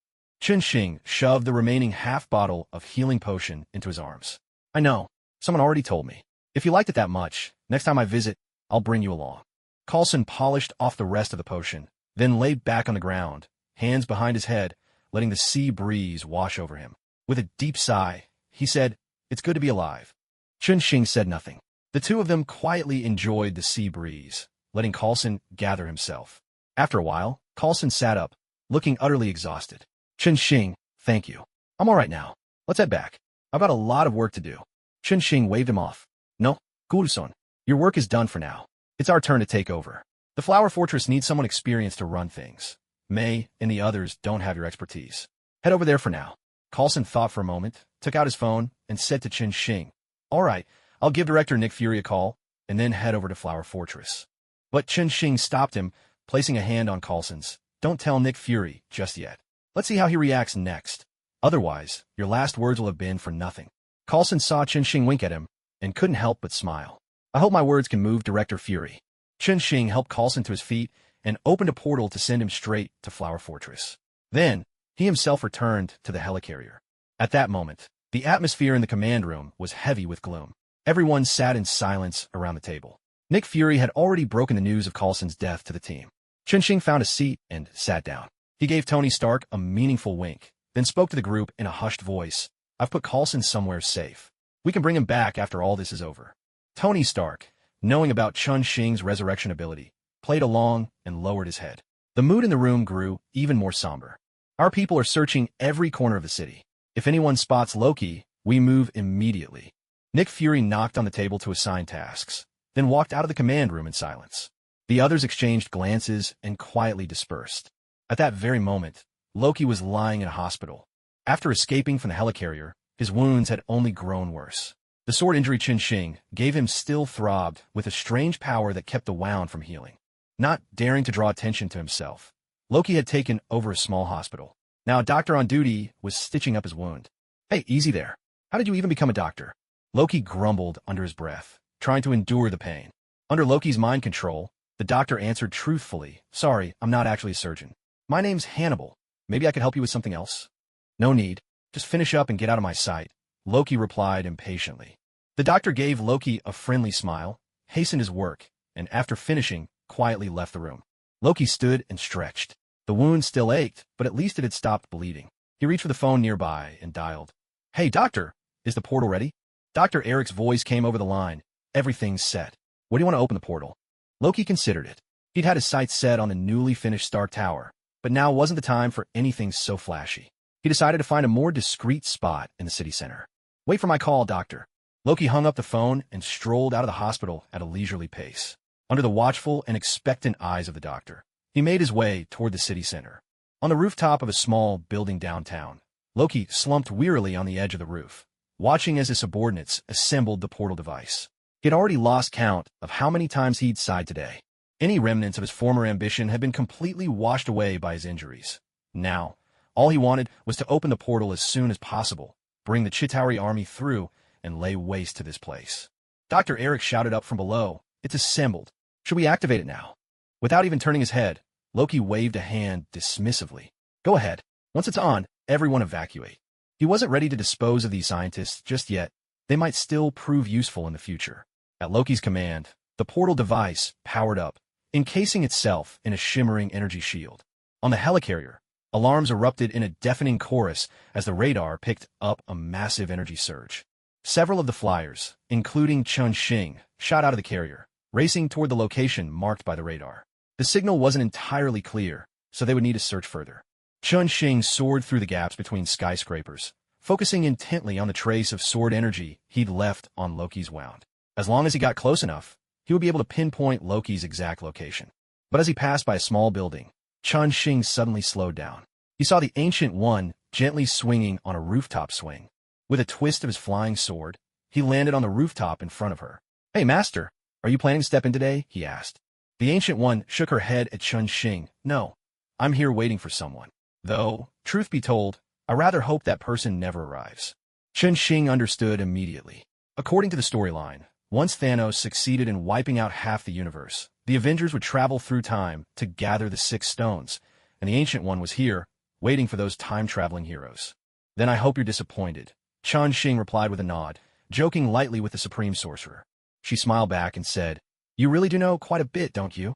Chun-Shing shoved the remaining half bottle of healing potion into his arms. "I know. Someone already told me. If you liked it that much, next time I visit, I'll bring you along." Coulson polished off the rest of the potion, then lay back on the ground, hands behind his head, letting the sea breeze wash over him. With a deep sigh, he said, "It's good to be alive." Chun-Shing said nothing. The two of them quietly enjoyed the sea breeze, letting Coulson gather himself. After a while, Coulson sat up, looking utterly exhausted. "Chun-Shing, thank you. I'm all right now. Let's head back. I've got a lot of work to do." Chun-Shing waved him off. "No, Guru-san, your work is done for now. It's our turn to take over. The Flower Fortress needs someone experienced to run things. May and the others don't have your expertise. Head over there for now." Coulson thought for a moment, took out his phone, and said to Chun-Shing, "All right, I'll give Director Nick Fury a call, and then head over to Flower Fortress." But Chun-Shing stopped him, placing a hand on Coulson's. "Don't tell Nick Fury just yet. Let's see how he reacts next. Otherwise, your last words will have been for nothing." Coulson saw Chun-Shing wink at him, and couldn't help but smile. "I hope my words can move Director Fury." Chun-Shing helped Coulson to his feet and opened a portal to send him straight to Flower Fortress. Then, he himself returned to the helicarrier. At that moment, the atmosphere in the command room was heavy with gloom. Everyone sat in silence around the table. Nick Fury had already broken the news of Coulson's death to the team. Chun-Shing found a seat and sat down. He gave Tony Stark a meaningful wink, then spoke to the group in a hushed voice. "I've put Coulson somewhere safe. We can bring him back after all this is over." Tony Stark, knowing about Chun-Shing's resurrection ability, played along and lowered his head. The mood in the room grew even more somber. "Our people are searching every corner of the city. If anyone spots Loki, we move immediately." Nick Fury knocked on the table to assign tasks, then walked out of the command room in silence. The others exchanged glances and quietly dispersed. At that very moment, Loki was lying in a hospital. After escaping from the helicarrier, his wounds had only grown worse. The sword injury Chun-Shing gave him still throbbed with a strange power that kept the wound from healing. Not daring to draw attention to himself, Loki had taken over a small hospital. Now a doctor on duty was stitching up his wound. "Hey, easy there. How did you even become a doctor?" Loki grumbled under his breath, trying to endure the pain. Under Loki's mind control, the doctor answered truthfully, "Sorry, I'm not actually a surgeon. My name's Hannibal. Maybe I could help you with something else?" "No need. Just finish up and get out of my sight," Loki replied impatiently. The doctor gave Loki a friendly smile, hastened his work, and after finishing, quietly left the room. Loki stood and stretched. The wound still ached, but at least it had stopped bleeding. He reached for the phone nearby and dialed. "Hey, doctor, is the portal ready?" Dr. Eric's voice came over the line. "Everything's set. What do you want to open the portal?" Loki considered it. He'd had his sights set on the newly finished Stark Tower, but now wasn't the time for anything so flashy. He decided to find a more discreet spot in the city center. "Wait for my call, doctor." Loki hung up the phone and strolled out of the hospital at a leisurely pace. Under the watchful and expectant eyes of the doctor, he made his way toward the city center. On the rooftop of a small building downtown, Loki slumped wearily on the edge of the roof, watching as his subordinates assembled the portal device. He had already lost count of how many times he'd sighed today. Any remnants of his former ambition had been completely washed away by his injuries. Now, all he wanted was to open the portal as soon as possible, bring the Chitauri army through, and lay waste to this place. Dr. Eric shouted up from below, "It's assembled. Should we activate it now?" Without even turning his head, Loki waved a hand dismissively. "Go ahead. Once it's on, everyone evacuate." He wasn't ready to dispose of these scientists just yet. They might still prove useful in the future. At Loki's command, the portal device powered up, encasing itself in a shimmering energy shield. On the helicarrier, alarms erupted in a deafening chorus as the radar picked up a massive energy surge. Several of the flyers, including Chun-Shing, shot out of the carrier, racing toward the location marked by the radar. The signal wasn't entirely clear, so they would need to search further. Chun-Shing soared through the gaps between skyscrapers, focusing intently on the trace of sword energy he'd left on Loki's wound. As long as he got close enough, he would be able to pinpoint Loki's exact location. But as he passed by a small building, Chun-Shing suddenly slowed down. He saw the Ancient One gently swinging on a rooftop swing. With a twist of his flying sword, he landed on the rooftop in front of her. "Hey, Master, are you planning to step in today?" he asked. The Ancient One shook her head at Chun-Shing. "No, I'm here waiting for someone. Though, truth be told, I rather hope that person never arrives." Chun-Shing understood immediately. According to the storyline, once Thanos succeeded in wiping out half the universe, the Avengers would travel through time to gather the 6 stones, and the Ancient One was here, waiting for those time-traveling heroes. "Then I hope you're disappointed," Chun-Shing replied with a nod, joking lightly with the Supreme Sorcerer. She smiled back and said, "You really do know quite a bit, don't you?"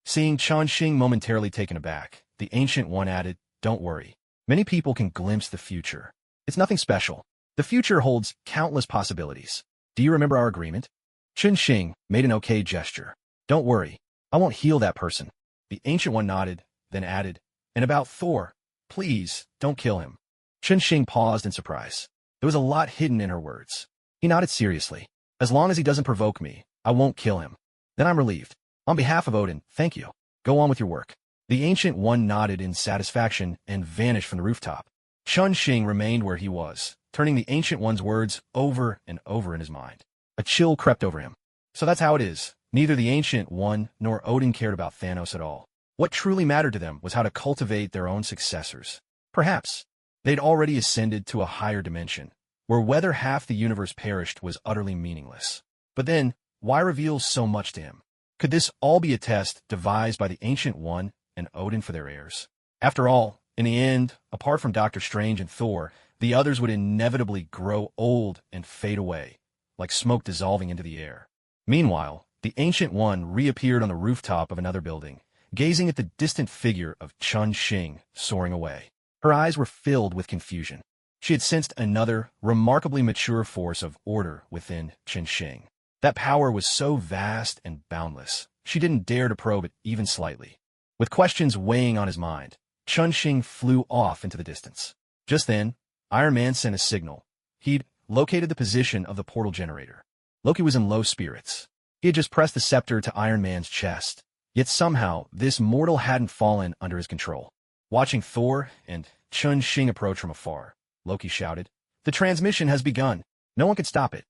Seeing Chun-Shing momentarily taken aback, the Ancient One added, "Don't worry. Many people can glimpse the future. It's nothing special. The future holds countless possibilities. Do you remember our agreement?" Chun-Shing made an okay gesture. "Don't worry. I won't heal that person." The Ancient One nodded, then added, "And about Thor, please, don't kill him." Chun-Shing paused in surprise. There was a lot hidden in her words. He nodded seriously. "As long as he doesn't provoke me, I won't kill him." "Then I'm relieved. On behalf of Odin, thank you. Go on with your work." The Ancient One nodded in satisfaction and vanished from the rooftop. Chun-Shing remained where he was, turning the Ancient One's words over and over in his mind. A chill crept over him. So that's how it is. Neither the Ancient One nor Odin cared about Thanos at all. What truly mattered to them was how to cultivate their own successors. Perhaps they'd already ascended to a higher dimension, where whether half the universe perished was utterly meaningless. But then, why reveal so much to him? Could this all be a test devised by the Ancient One and Odin for their heirs? After all, in the end, apart from Doctor Strange and Thor, the others would inevitably grow old and fade away, like smoke dissolving into the air. Meanwhile, the Ancient One reappeared on the rooftop of another building, gazing at the distant figure of Chun-Shing soaring away. Her eyes were filled with confusion. She had sensed another, remarkably mature force of order within Chun-Shing. That power was so vast and boundless, she didn't dare to probe it even slightly. With questions weighing on his mind, Chun-Shing flew off into the distance. Just then, Iron Man sent a signal. He'd located the position of the portal generator. Loki was in low spirits. He had just pressed the scepter to Iron Man's chest, yet somehow this mortal hadn't fallen under his control. Watching Thor and Chun-Shing approach from afar, Loki shouted, "The transmission has begun. No one can stop it."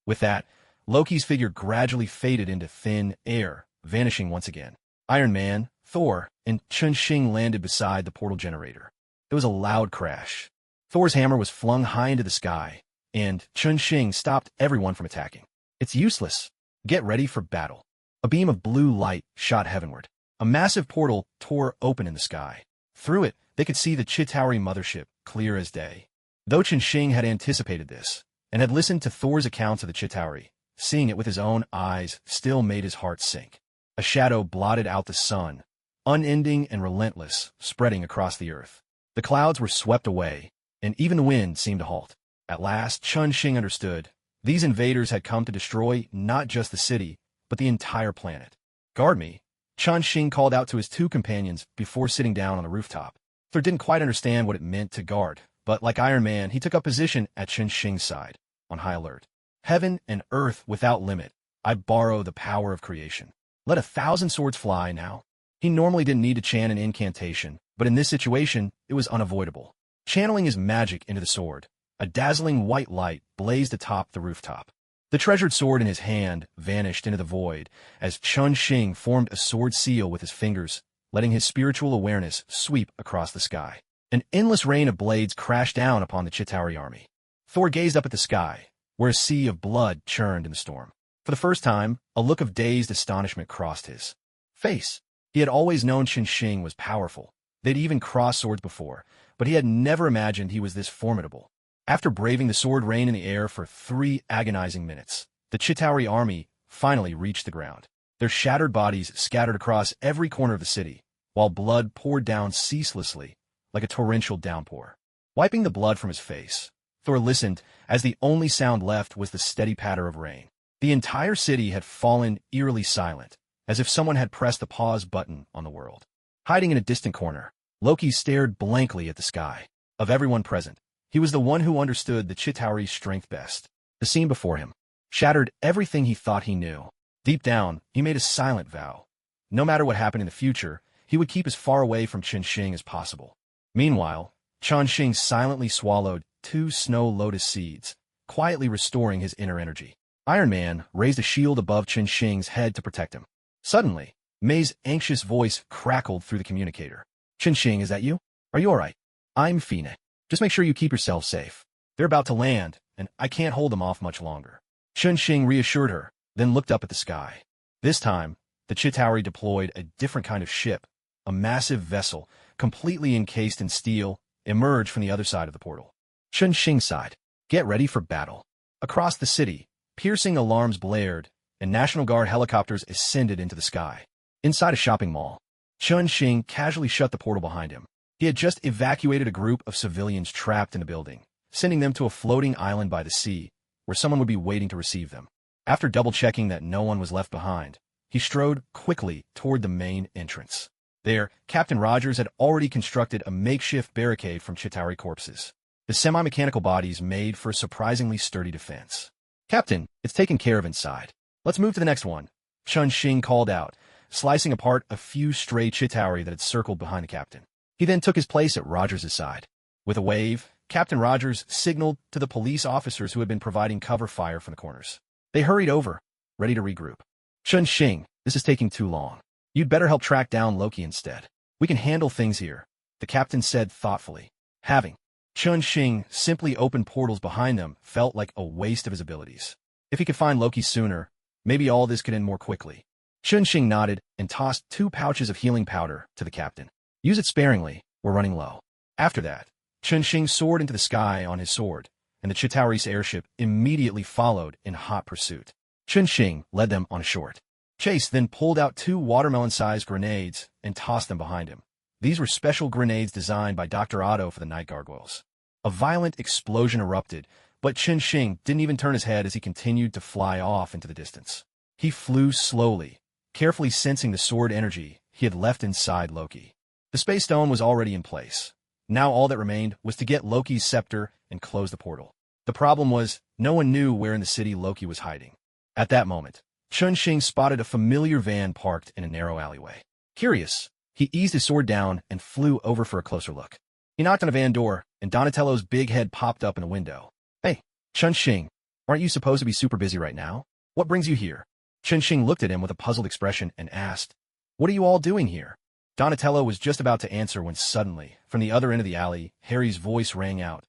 With that, Loki's figure gradually faded into thin air, vanishing once again. Iron Man, Thor, and Chun-Shing landed beside the portal generator. There was a loud crash. Thor's hammer was flung high into the sky, and Chun-Shing stopped everyone from attacking. "It's useless. Get ready for battle." A beam of blue light shot heavenward. A massive portal tore open in the sky. Through it, they could see the Chitauri mothership, clear as day. Though Chun-Shing had anticipated this, and had listened to Thor's accounts of the Chitauri, seeing it with his own eyes still made his heart sink. A shadow blotted out the sun, unending and relentless, spreading across the earth. The clouds were swept away, and even the wind seemed to halt. At last, Chun-Shing understood. These invaders had come to destroy not just the city, but the entire planet. "Guard me," Chun-Shing called out to his two companions before sitting down on the rooftop. Thor didn't quite understand what it meant to guard, but like Iron Man, he took up position at Chun-Shing's side, on high alert. "Heaven and earth without limit, I borrow the power of creation. Let 1,000 swords fly now." He normally didn't need to chant an incantation, but in this situation, it was unavoidable. Channeling his magic into the sword, a dazzling white light blazed atop the rooftop. The treasured sword in his hand vanished into the void as Chun-Shing formed a sword seal with his fingers, letting his spiritual awareness sweep across the sky. An endless rain of blades crashed down upon the Chitauri army. Thor gazed up at the sky, where a sea of blood churned in the storm. For the first time, a look of dazed astonishment crossed his face. He had always known Chun-Shing was powerful. They'd even crossed swords before, but he had never imagined he was this formidable. After braving the sword rain in the air for 3 agonizing minutes, the Chitauri army finally reached the ground. Their shattered bodies scattered across every corner of the city, while blood poured down ceaselessly, like a torrential downpour. Wiping the blood from his face, Thor listened as the only sound left was the steady patter of rain. The entire city had fallen eerily silent, as if someone had pressed the pause button on the world. Hiding in a distant corner, Loki stared blankly at the sky. Of everyone present, he was the one who understood the Chitauri's strength best. The scene before him shattered everything he thought he knew. Deep down, he made a silent vow. No matter what happened in the future, he would keep as far away from Chun-Shing as possible. Meanwhile, Chun-Shing silently swallowed 2 snow lotus seeds, quietly restoring his inner energy. Iron Man raised a shield above Chun-Shing's head to protect him. Suddenly, May's anxious voice crackled through the communicator. "Chun-Shing, is that you? Are you all right? I'm Fine. Just make sure you keep yourself safe. They're about to land, and I can't hold them off much longer." Chun-Shing reassured her, then looked up at the sky. This time, the Chitauri deployed a different kind of ship. A massive vessel, completely encased in steel, emerged from the other side of the portal. Chun-Shing sighed. "Get ready for battle." Across the city, piercing alarms blared, and National Guard helicopters ascended into the sky. Inside a shopping mall, Chun-Shing casually shut the portal behind him. He had just evacuated a group of civilians trapped in the building, sending them to a floating island by the sea, where someone would be waiting to receive them. After double-checking that no one was left behind, he strode quickly toward the main entrance. There, Captain Rogers had already constructed a makeshift barricade from Chitauri corpses. The semi-mechanical bodies made for a surprisingly sturdy defense. "Captain, it's taken care of inside. Let's move to the next one," Chun-Shing called out, slicing apart a few stray Chitauri that had circled behind the captain. He then took his place at Rogers' side. With a wave, Captain Rogers signaled to the police officers who had been providing cover fire from the corners. They hurried over, ready to regroup. "Chun-Shing, this is taking too long. You'd better help track down Loki instead. We can handle things here," the captain said thoughtfully. Having Chun-Shing simply open portals behind them felt like a waste of his abilities. If he could find Loki sooner, maybe all this could end more quickly. Chun-Shing nodded and tossed 2 pouches of healing powder to the captain. "Use it sparingly, we're running low." After that, Chun-Shing soared into the sky on his sword, and the Chitauri's airship immediately followed in hot pursuit. Chun-Shing led them on a short chase, then pulled out 2 watermelon-sized grenades and tossed them behind him. These were special grenades designed by Dr. Otto for the night gargoyles. A violent explosion erupted, but Chun-Shing didn't even turn his head as he continued to fly off into the distance. He flew slowly, carefully sensing the sword energy he had left inside Loki. The Space Stone was already in place. Now all that remained was to get Loki's scepter and close the portal. The problem was, no one knew where in the city Loki was hiding. At that moment, Chun-Shing spotted a familiar van parked in a narrow alleyway. Curious, he eased his sword down and flew over for a closer look. He knocked on a van door, and Donatello's big head popped up in the window. "Hey, Chun-Shing, aren't you supposed to be super busy right now? What brings you here?" Chun-Shing looked at him with a puzzled expression and asked, "What are you all doing here?" Donatello was just about to answer when suddenly, from the other end of the alley, Harry's voice rang out.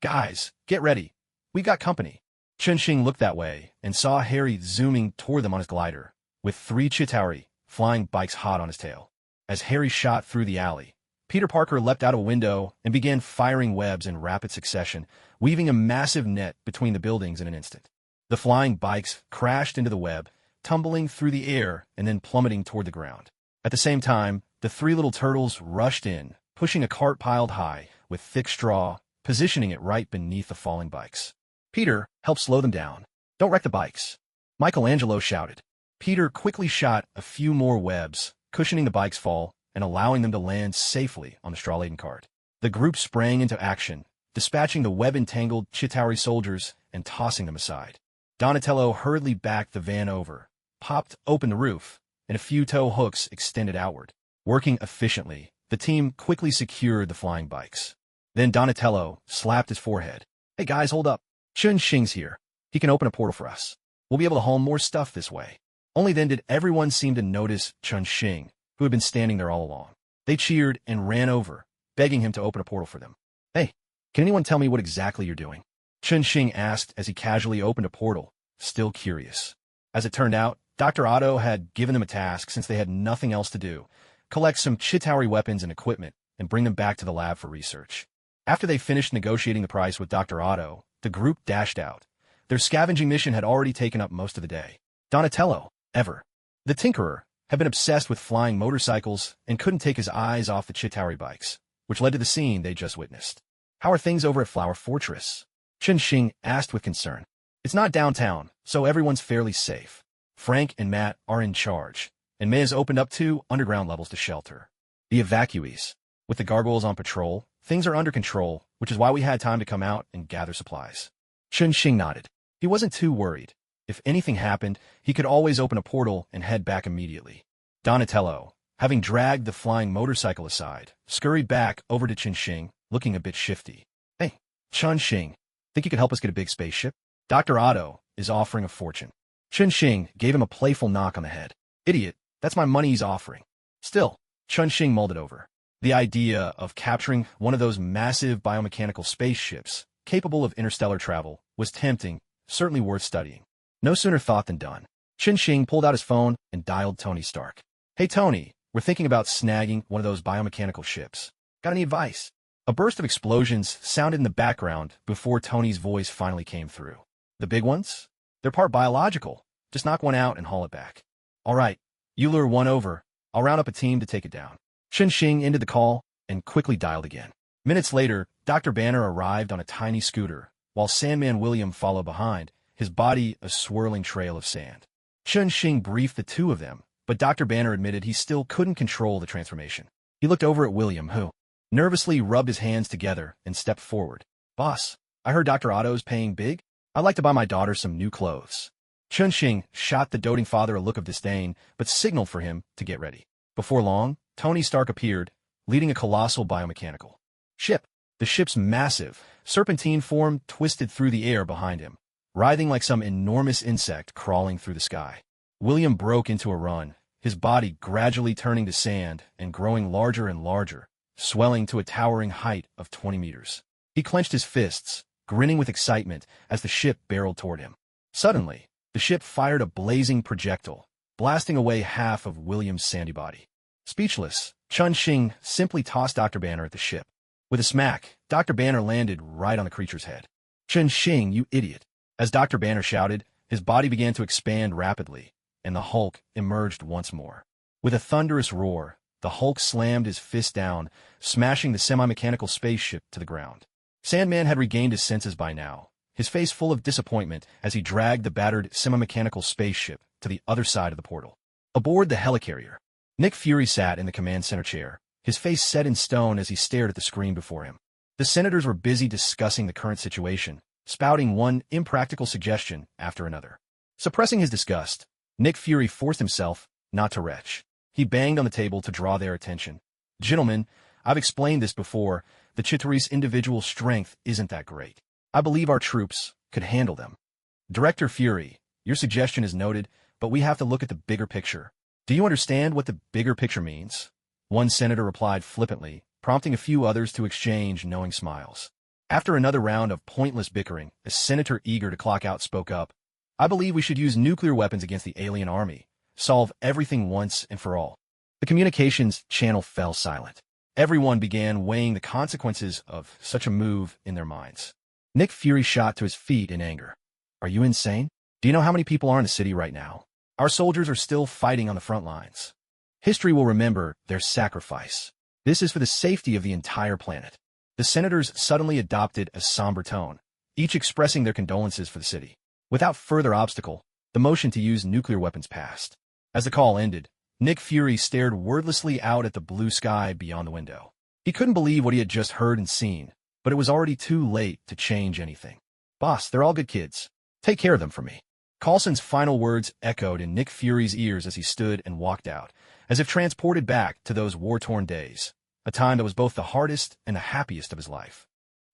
"Guys, get ready. We got company." Chun-Shing looked that way and saw Harry zooming toward them on his glider, with 3 Chitauri flying bikes hot on his tail. As Harry shot through the alley, Peter Parker leapt out of a window and began firing webs in rapid succession, weaving a massive net between the buildings in an instant. The flying bikes crashed into the web, tumbling through the air and then plummeting toward the ground. At the same time, the three little turtles rushed in, pushing a cart piled high, with thick straw, positioning it right beneath the falling bikes. Peter, help slow them down. Don't wreck the bikes. Michelangelo shouted. Peter quickly shot a few more webs, cushioning the bike's fall and allowing them to land safely on the straw-laden cart. The group sprang into action, dispatching the web-entangled Chitauri soldiers and tossing them aside. Donatello hurriedly backed the van over, popped open the roof, and a few tow hooks extended outward. Working efficiently, the team quickly secured the flying bikes. Then Donatello slapped his forehead. Hey guys, hold up. Chun-Shing's here. He can open a portal for us. We'll be able to haul more stuff this way. Only then did everyone seem to notice Chun-Shing, who had been standing there all along. They cheered and ran over, begging him to open a portal for them. Hey, can anyone tell me what exactly you're doing? Chun-Shing asked as he casually opened a portal, still curious. As it turned out, Dr. Otto had given them a task since they had nothing else to do: collect some Chitauri weapons and equipment and bring them back to the lab for research. After they finished negotiating the price with Dr. Otto, the group dashed out. Their scavenging mission had already taken up most of the day. Donatello, the Tinkerer, had been obsessed with flying motorcycles and couldn't take his eyes off the Chitauri bikes, which led to the scene they just witnessed. How are things over at Flower Fortress? Chun-Shing asked with concern. It's not downtown, so everyone's fairly safe. Frank and Matt are in charge, and May has opened up 2 underground levels to shelter the evacuees. With the gargoyles on patrol, things are under control, which is why we had time to come out and gather supplies. Chun-Shing nodded. He wasn't too worried. If anything happened, he could always open a portal and head back immediately. Donatello, having dragged the flying motorcycle aside, scurried back over to Chun-Shing, looking a bit shifty. Hey, Chun-Shing, think you could help us get a big spaceship? Dr. Otto is offering a fortune. Chun-Shing gave him a playful knock on the head. Idiot, that's my money he's offering. Still, Chun-Shing mulled it over. The idea of capturing one of those massive biomechanical spaceships, capable of interstellar travel, was tempting, certainly worth studying. No sooner thought than done. Chun-Shing pulled out his phone and dialed Tony Stark. Hey Tony, we're thinking about snagging one of those biomechanical ships. Got any advice? A burst of explosions sounded in the background before Tony's voice finally came through. The big ones? They're part biological. Just knock one out and haul it back. All right, you lure one over. I'll round up a team to take it down. Chun-Shing ended the call and quickly dialed again. Minutes later, Dr. Banner arrived on a tiny scooter, while Sandman William followed behind, his body a swirling trail of sand. Chun-Shing briefed the two of them, but Dr. Banner admitted he still couldn't control the transformation. He looked over at William, who nervously rubbed his hands together and stepped forward. Boss, I heard Dr. Otto's paying big. I'd like to buy my daughter some new clothes. Chun-Shing shot the doting father a look of disdain, but signaled for him to get ready. Before long, Tony Stark appeared, leading a colossal biomechanical ship. The ship's massive, serpentine form twisted through the air behind him, writhing like some enormous insect crawling through the sky. William broke into a run, his body gradually turning to sand and growing larger and larger, swelling to a towering height of 20 meters. He clenched his fists, grinning with excitement as the ship barreled toward him. Suddenly, the ship fired a blazing projectile, blasting away half of William's sandy body. Speechless, Chun-Shing simply tossed Dr. Banner at the ship. With a smack, Dr. Banner landed right on the creature's head. Chun-Shing, you idiot! As Dr. Banner shouted, his body began to expand rapidly, and the Hulk emerged once more. With a thunderous roar, the Hulk slammed his fist down, smashing the semi-mechanical spaceship to the ground. Sandman had regained his senses by now, his face full of disappointment as he dragged the battered semi-mechanical spaceship to the other side of the portal. Aboard the helicarrier, Nick Fury sat in the command center chair, his face set in stone as he stared at the screen before him. The senators were busy discussing the current situation, spouting one impractical suggestion after another. Suppressing his disgust, Nick Fury forced himself not to retch. He banged on the table to draw their attention. Gentlemen, I've explained this before, the Chitauri's individual strength isn't that great. I believe our troops could handle them. Director Fury, your suggestion is noted, but we have to look at the bigger picture. Do you understand what the bigger picture means? One senator replied flippantly, prompting a few others to exchange knowing smiles. After another round of pointless bickering, a senator eager to clock out spoke up. I believe we should use nuclear weapons against the alien army. Solve everything once and for all. The communications channel fell silent. Everyone began weighing the consequences of such a move in their minds. Nick Fury shot to his feet in anger. Are you insane? Do you know how many people are in the city right now? Our soldiers are still fighting on the front lines. History will remember their sacrifice. This is for the safety of the entire planet. The senators suddenly adopted a somber tone, each expressing their condolences for the city. Without further obstacle, the motion to use nuclear weapons passed. As the call ended, Nick Fury stared wordlessly out at the blue sky beyond the window. He couldn't believe what he had just heard and seen, but it was already too late to change anything. "Boss, they're all good kids. Take care of them for me." Coulson's final words echoed in Nick Fury's ears as he stood and walked out, as if transported back to those war-torn days, a time that was both the hardest and the happiest of his life.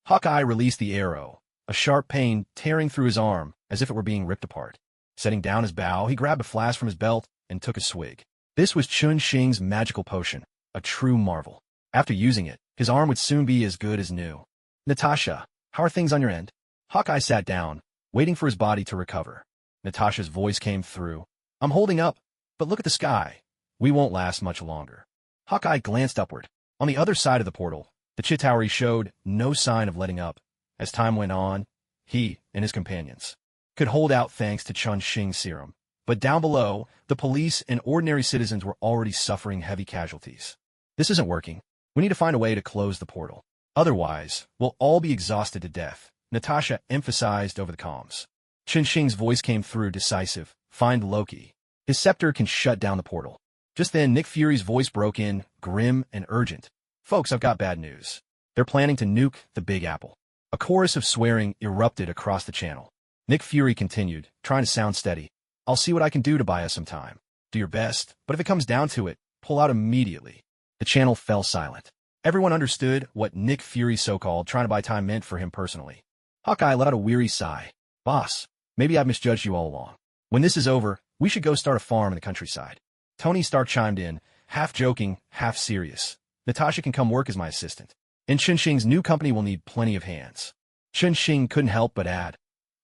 Hawkeye released the arrow, a sharp pain tearing through his arm as if it were being ripped apart. Setting down his bow, he grabbed a flask from his belt and took a swig. This was Chun-Shing's magical potion, a true marvel. After using it, his arm would soon be as good as new. "Natasha, how are things on your end?" Hawkeye sat down, waiting for his body to recover. Natasha's voice came through. "I'm holding up, but look at the sky. We won't last much longer." Hawkeye glanced upward. On the other side of the portal, the Chitauri showed no sign of letting up. As time went on, he and his companions could hold out thanks to Chun-Shing's serum. But down below, the police and ordinary citizens were already suffering heavy casualties. "This isn't working. We need to find a way to close the portal. Otherwise, we'll all be exhausted to death," Natasha emphasized over the comms. Chun-Shing's voice came through decisive. "Find Loki. His scepter can shut down the portal." Just then, Nick Fury's voice broke in, grim and urgent. "Folks, I've got bad news. They're planning to nuke the Big Apple." A chorus of swearing erupted across the channel. Nick Fury continued, trying to sound steady. "I'll see what I can do to buy us some time. Do your best, but if it comes down to it, pull out immediately." The channel fell silent. Everyone understood what Nick Fury's so-called trying to buy time meant for him personally. Hawkeye let out a weary sigh. "Boss, maybe I've misjudged you all along. When this is over, we should go start a farm in the countryside." Tony Stark chimed in, half joking, half serious. "Natasha can come work as my assistant. And Chun-Shing's new company will need plenty of hands." Chun-Shing couldn't help but add,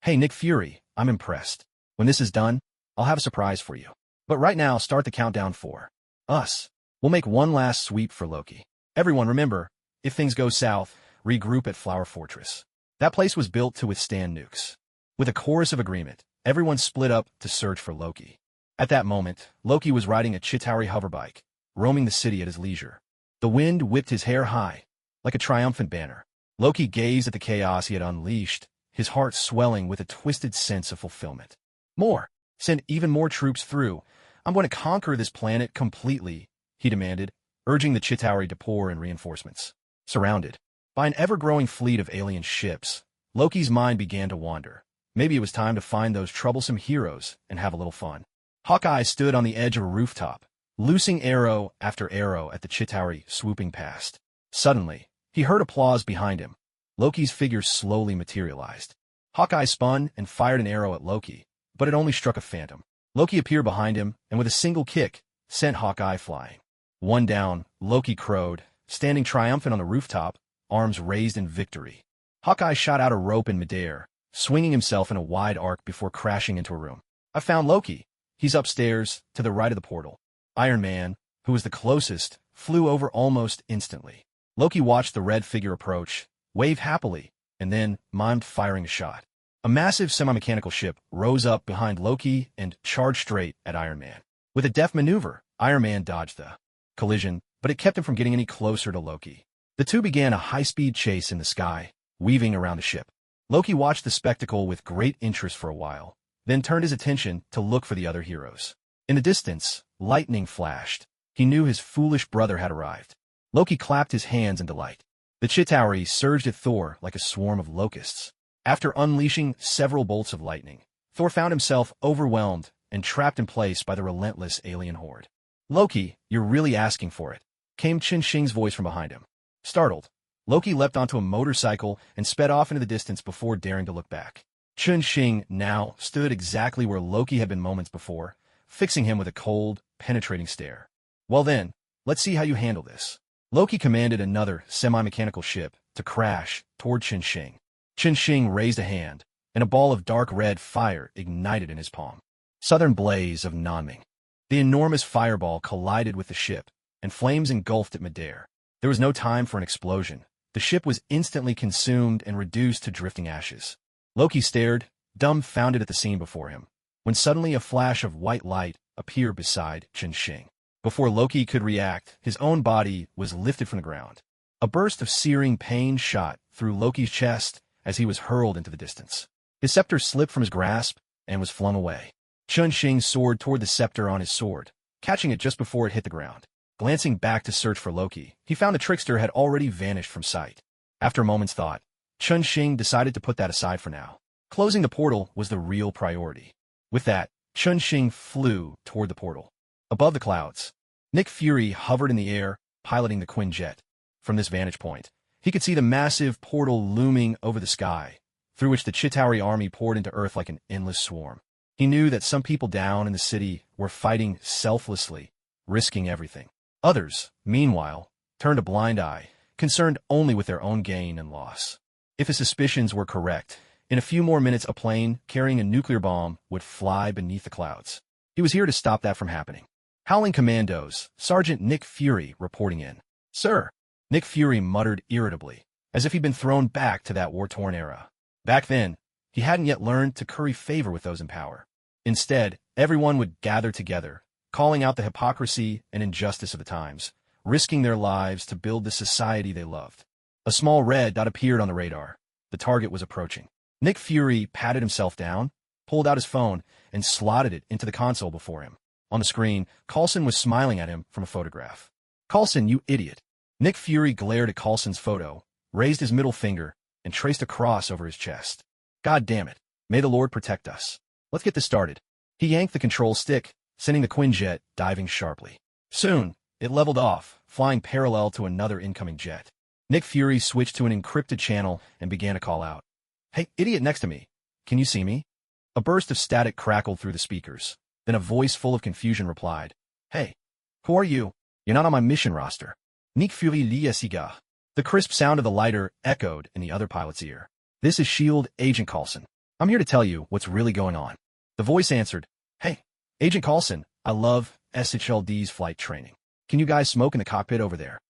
"Hey, Nick Fury, I'm impressed. When this is done, I'll have a surprise for you. But right now, start the countdown for us. We'll make one last sweep for Loki. Everyone remember, if things go south, regroup at Flower Fortress. That place was built to withstand nukes." With a chorus of agreement, everyone split up to search for Loki. At that moment, Loki was riding a Chitauri hoverbike, roaming the city at his leisure. The wind whipped his hair high, like a triumphant banner. Loki gazed at the chaos he had unleashed, his heart swelling with a twisted sense of fulfillment. "More! Send even more troops through. I'm going to conquer this planet completely," he demanded, urging the Chitauri to pour in reinforcements. Surrounded by an ever-growing fleet of alien ships, Loki's mind began to wander. Maybe it was time to find those troublesome heroes and have a little fun. Hawkeye stood on the edge of a rooftop, loosing arrow after arrow at the Chitauri swooping past. Suddenly, he heard applause behind him. Loki's figure slowly materialized. Hawkeye spun and fired an arrow at Loki, but it only struck a phantom. Loki appeared behind him, and with a single kick, sent Hawkeye flying. One down, Loki crowed, standing triumphant on the rooftop, arms raised in victory. Hawkeye shot out a rope in midair, swinging himself in a wide arc before crashing into a room. "I found Loki. He's upstairs, to the right of the portal." Iron Man, who was the closest, flew over almost instantly. Loki watched the red figure approach, wave happily, and then mimed firing a shot. A massive semi-mechanical ship rose up behind Loki and charged straight at Iron Man. With a deft maneuver, Iron Man dodged the collision, but it kept him from getting any closer to Loki. The two began a high-speed chase in the sky, weaving around the ship. Loki watched the spectacle with great interest for a while, then turned his attention to look for the other heroes. In the distance, lightning flashed. He knew his foolish brother had arrived. Loki clapped his hands in delight. The Chitauri surged at Thor like a swarm of locusts. After unleashing several bolts of lightning, Thor found himself overwhelmed and trapped in place by the relentless alien horde. "Loki, you're really asking for it," came Chun-Shing's voice from behind him. Startled, Loki leapt onto a motorcycle and sped off into the distance before daring to look back. Chun-Shing now stood exactly where Loki had been moments before, fixing him with a cold, penetrating stare. "Well then, let's see how you handle this." Loki commanded another semi-mechanical ship to crash toward Chun-Shing. Chun-Shing raised a hand, and a ball of dark red fire ignited in his palm. Southern blaze of Nanming. The enormous fireball collided with the ship, and flames engulfed it midair. There was no time for an explosion. The ship was instantly consumed and reduced to drifting ashes. Loki stared, dumbfounded at the scene before him, when suddenly a flash of white light appeared beside Chun-Shing. Before Loki could react, his own body was lifted from the ground. A burst of searing pain shot through Loki's chest as he was hurled into the distance. His scepter slipped from his grasp and was flung away. Chun-Shing soared toward the scepter on his sword, catching it just before it hit the ground. Glancing back to search for Loki, he found the trickster had already vanished from sight. After a moment's thought, Chun-Shing decided to put that aside for now. Closing the portal was the real priority. With that, Chun-Shing flew toward the portal. Above the clouds, Nick Fury hovered in the air, piloting the Quinjet. From this vantage point, he could see the massive portal looming over the sky, through which the Chitauri army poured into Earth like an endless swarm. He knew that some people down in the city were fighting selflessly, risking everything. Others, meanwhile, turned a blind eye, concerned only with their own gain and loss. If his suspicions were correct, in a few more minutes a plane carrying a nuclear bomb would fly beneath the clouds. He was here to stop that from happening. Howling Commandos, Sergeant Nick Fury reporting in. Sir, Nick Fury muttered irritably, as if he'd been thrown back to that war-torn era. Back then, he hadn't yet learned to curry favor with those in power. Instead, everyone would gather together, calling out the hypocrisy and injustice of the times, risking their lives to build the society they loved. A small red dot appeared on the radar. The target was approaching. Nick Fury patted himself down, pulled out his phone, and slotted it into the console before him. On the screen, Coulson was smiling at him from a photograph. Coulson, you idiot. Nick Fury glared at Coulson's photo, raised his middle finger, and traced a cross over his chest. God damn it. May the Lord protect us. Let's get this started. He yanked the control stick, sending the Quinjet diving sharply. Soon, it leveled off, flying parallel to another incoming jet. Nick Fury switched to an encrypted channel and began to call out. Hey, idiot next to me. Can you see me? A burst of static crackled through the speakers. Then a voice full of confusion replied. Hey, who are you? You're not on my mission roster. Nick Fury Liesiga. The crisp sound of the lighter echoed in the other pilot's ear. This is S.H.I.E.L.D. Agent Coulson. I'm here to tell you what's really going on. The voice answered. Hey, Agent Coulson, I love SHLD's flight training. Can you guys smoke in the cockpit over there?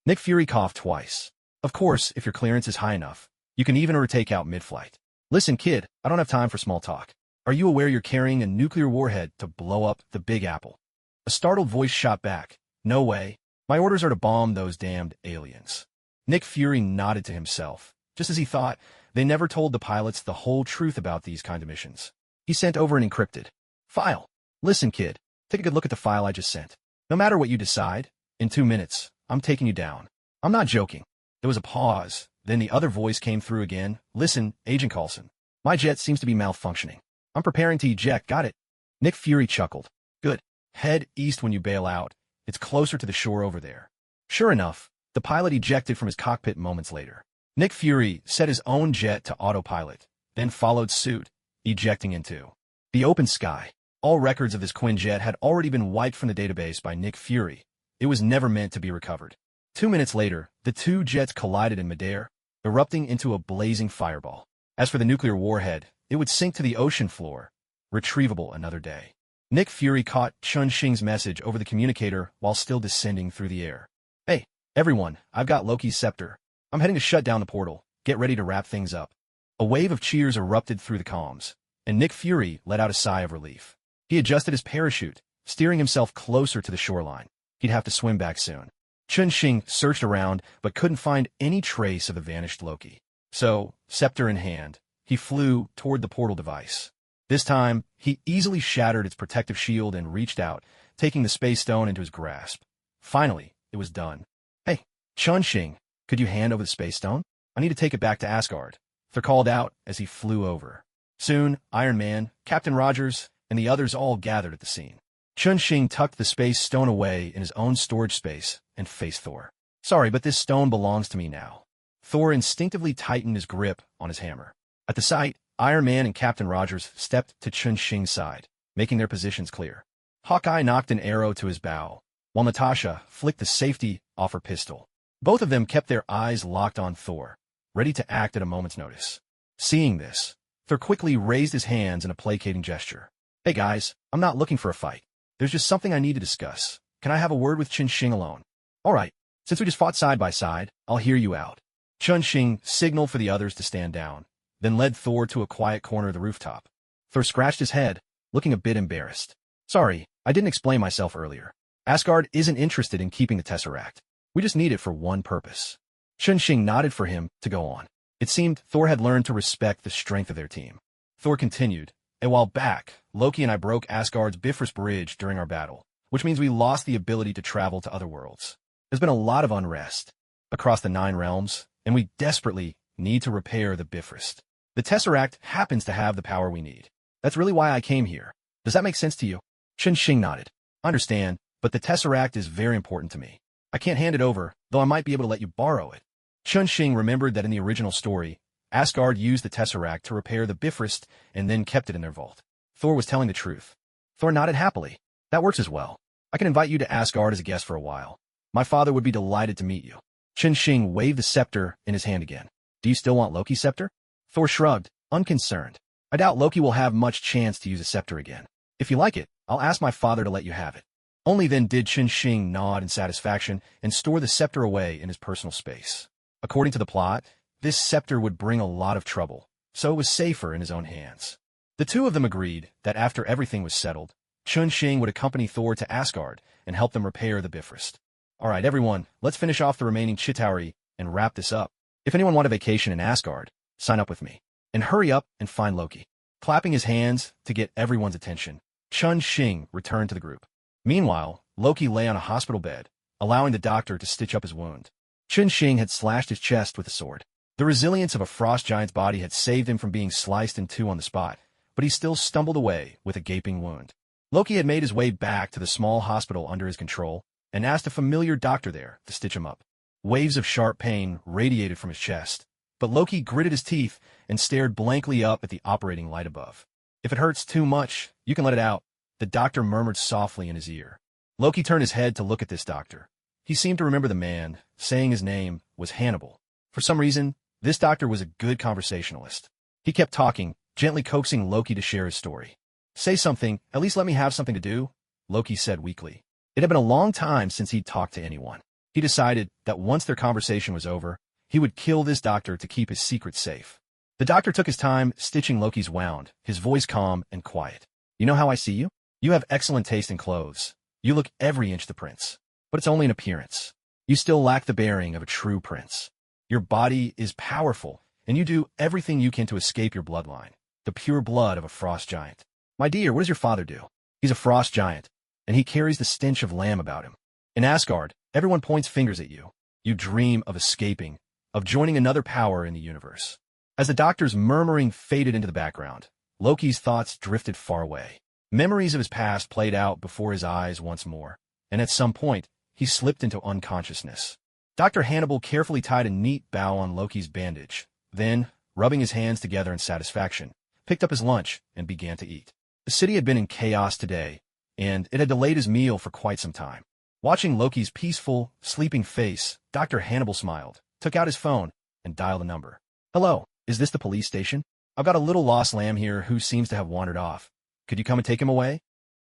Nick Fury coughed twice. Of course, if your clearance is high enough, you can even retake out mid-flight. Listen, kid, I don't have time for small talk. Are you aware you're carrying a nuclear warhead to blow up the Big Apple? A startled voice shot back. No way. My orders are to bomb those damned aliens. Nick Fury nodded to himself, just as he thought. They never told the pilots the whole truth about these kind of missions. He sent over an encrypted file. Listen, kid, take a good look at the file I just sent. No matter what you decide, in 2 minutes, I'm taking you down. I'm not joking. There was a pause. Then the other voice came through again. Listen, Agent Coulson. My jet seems to be malfunctioning. I'm preparing to eject. Got it? Nick Fury chuckled. Good. Head east when you bail out. It's closer to the shore over there. Sure enough, the pilot ejected from his cockpit moments later. Nick Fury set his own jet to autopilot, then followed suit, ejecting into the open sky. All records of this Quinjet had already been wiped from the database by Nick Fury. It was never meant to be recovered. 2 minutes later, the two jets collided in midair, erupting into a blazing fireball. As for the nuclear warhead, it would sink to the ocean floor, retrievable another day. Nick Fury caught Chun-Shing's message over the communicator while still descending through the air. Hey, everyone, I've got Loki's scepter. I'm heading to shut down the portal. Get ready to wrap things up. A wave of cheers erupted through the comms, and Nick Fury let out a sigh of relief. He adjusted his parachute, steering himself closer to the shoreline. He'd have to swim back soon. Chun-Shing searched around, but couldn't find any trace of the vanished Loki. So, scepter in hand, he flew toward the portal device. This time, he easily shattered its protective shield and reached out, taking the space stone into his grasp. Finally, it was done. Hey, Chun-Shing, could you hand over the space stone? I need to take it back to Asgard. Thor called out as he flew over. Soon, Iron Man, Captain Rogers, and the others all gathered at the scene. Chun-Shing tucked the space stone away in his own storage space and faced Thor. Sorry, but this stone belongs to me now. Thor instinctively tightened his grip on his hammer. At the sight, Iron Man and Captain Rogers stepped to Chun-Shing's side, making their positions clear. Hawkeye knocked an arrow to his bow, while Natasha flicked the safety off her pistol. Both of them kept their eyes locked on Thor, ready to act at a moment's notice. Seeing this, Thor quickly raised his hands in a placating gesture. Hey guys, I'm not looking for a fight. There's just something I need to discuss. Can I have a word with Chun-Shing alone? All right, since we just fought side by side, I'll hear you out. Chun-Shing signaled for the others to stand down, then led Thor to a quiet corner of the rooftop. Thor scratched his head, looking a bit embarrassed. Sorry, I didn't explain myself earlier. Asgard isn't interested in keeping the Tesseract. We just need it for one purpose. Chun-Shing nodded for him to go on. It seemed Thor had learned to respect the strength of their team. Thor continued, "A while back, Loki and I broke Asgard's Bifrost Bridge during our battle, which means we lost the ability to travel to other worlds. There's been a lot of unrest across the 9 realms, and we desperately need to repair the Bifrost. The Tesseract happens to have the power we need. That's really why I came here. Does that make sense to you?" Chun-Shing nodded. "I understand, but the Tesseract is very important to me. I can't hand it over, though I might be able to let you borrow it." Chun-Shing remembered that in the original story, Asgard used the Tesseract to repair the Bifrost and then kept it in their vault. Thor was telling the truth. Thor nodded happily. "That works as well. I can invite you to Asgard as a guest for a while. My father would be delighted to meet you." Chun-Shing waved the scepter in his hand again. "Do you still want Loki's scepter?" Thor shrugged, unconcerned. "I doubt Loki will have much chance to use a scepter again. If you like it, I'll ask my father to let you have it." Only then did Chun-Shing nod in satisfaction and store the scepter away in his personal space. According to the plot, this scepter would bring a lot of trouble, so it was safer in his own hands. The two of them agreed that after everything was settled, Chun-Shing would accompany Thor to Asgard and help them repair the Bifrost. "All right, everyone, let's finish off the remaining Chitauri and wrap this up. If anyone want a vacation in Asgard, sign up with me. And hurry up and find Loki." Clapping his hands to get everyone's attention, Chun-Shing returned to the group. Meanwhile, Loki lay on a hospital bed, allowing the doctor to stitch up his wound. Chun-Shing had slashed his chest with a sword. The resilience of a frost giant's body had saved him from being sliced in two on the spot, but he still stumbled away with a gaping wound. Loki had made his way back to the small hospital under his control and asked a familiar doctor there to stitch him up. Waves of sharp pain radiated from his chest, but Loki gritted his teeth and stared blankly up at the operating light above. "If it hurts too much, you can let it out," the doctor murmured softly in his ear. Loki turned his head to look at this doctor. He seemed to remember the man, saying his name was Hannibal. For some reason, this doctor was a good conversationalist. He kept talking, gently coaxing Loki to share his story. "Say something, at least let me have something to do," Loki said weakly. It had been a long time since he'd talked to anyone. He decided that once their conversation was over, he would kill this doctor to keep his secret safe. The doctor took his time stitching Loki's wound, his voice calm and quiet. "You know how I see you? You have excellent taste in clothes. You look every inch the prince. But it's only an appearance. You still lack the bearing of a true prince. Your body is powerful, and you do everything you can to escape your bloodline, the pure blood of a frost giant. My dear, what does your father do? He's a frost giant, and he carries the stench of lamb about him. In Asgard, everyone points fingers at you. You dream of escaping, of joining another power in the universe." As the doctor's murmuring faded into the background, Loki's thoughts drifted far away. Memories of his past played out before his eyes once more, and at some point, he slipped into unconsciousness. Dr. Hannibal carefully tied a neat bow on Loki's bandage, then, rubbing his hands together in satisfaction, picked up his lunch and began to eat. The city had been in chaos today, and it had delayed his meal for quite some time. Watching Loki's peaceful, sleeping face, Dr. Hannibal smiled, took out his phone, and dialed a number. "Hello, is this the police station? I've got a little lost lamb here who seems to have wandered off. Could you come and take him away?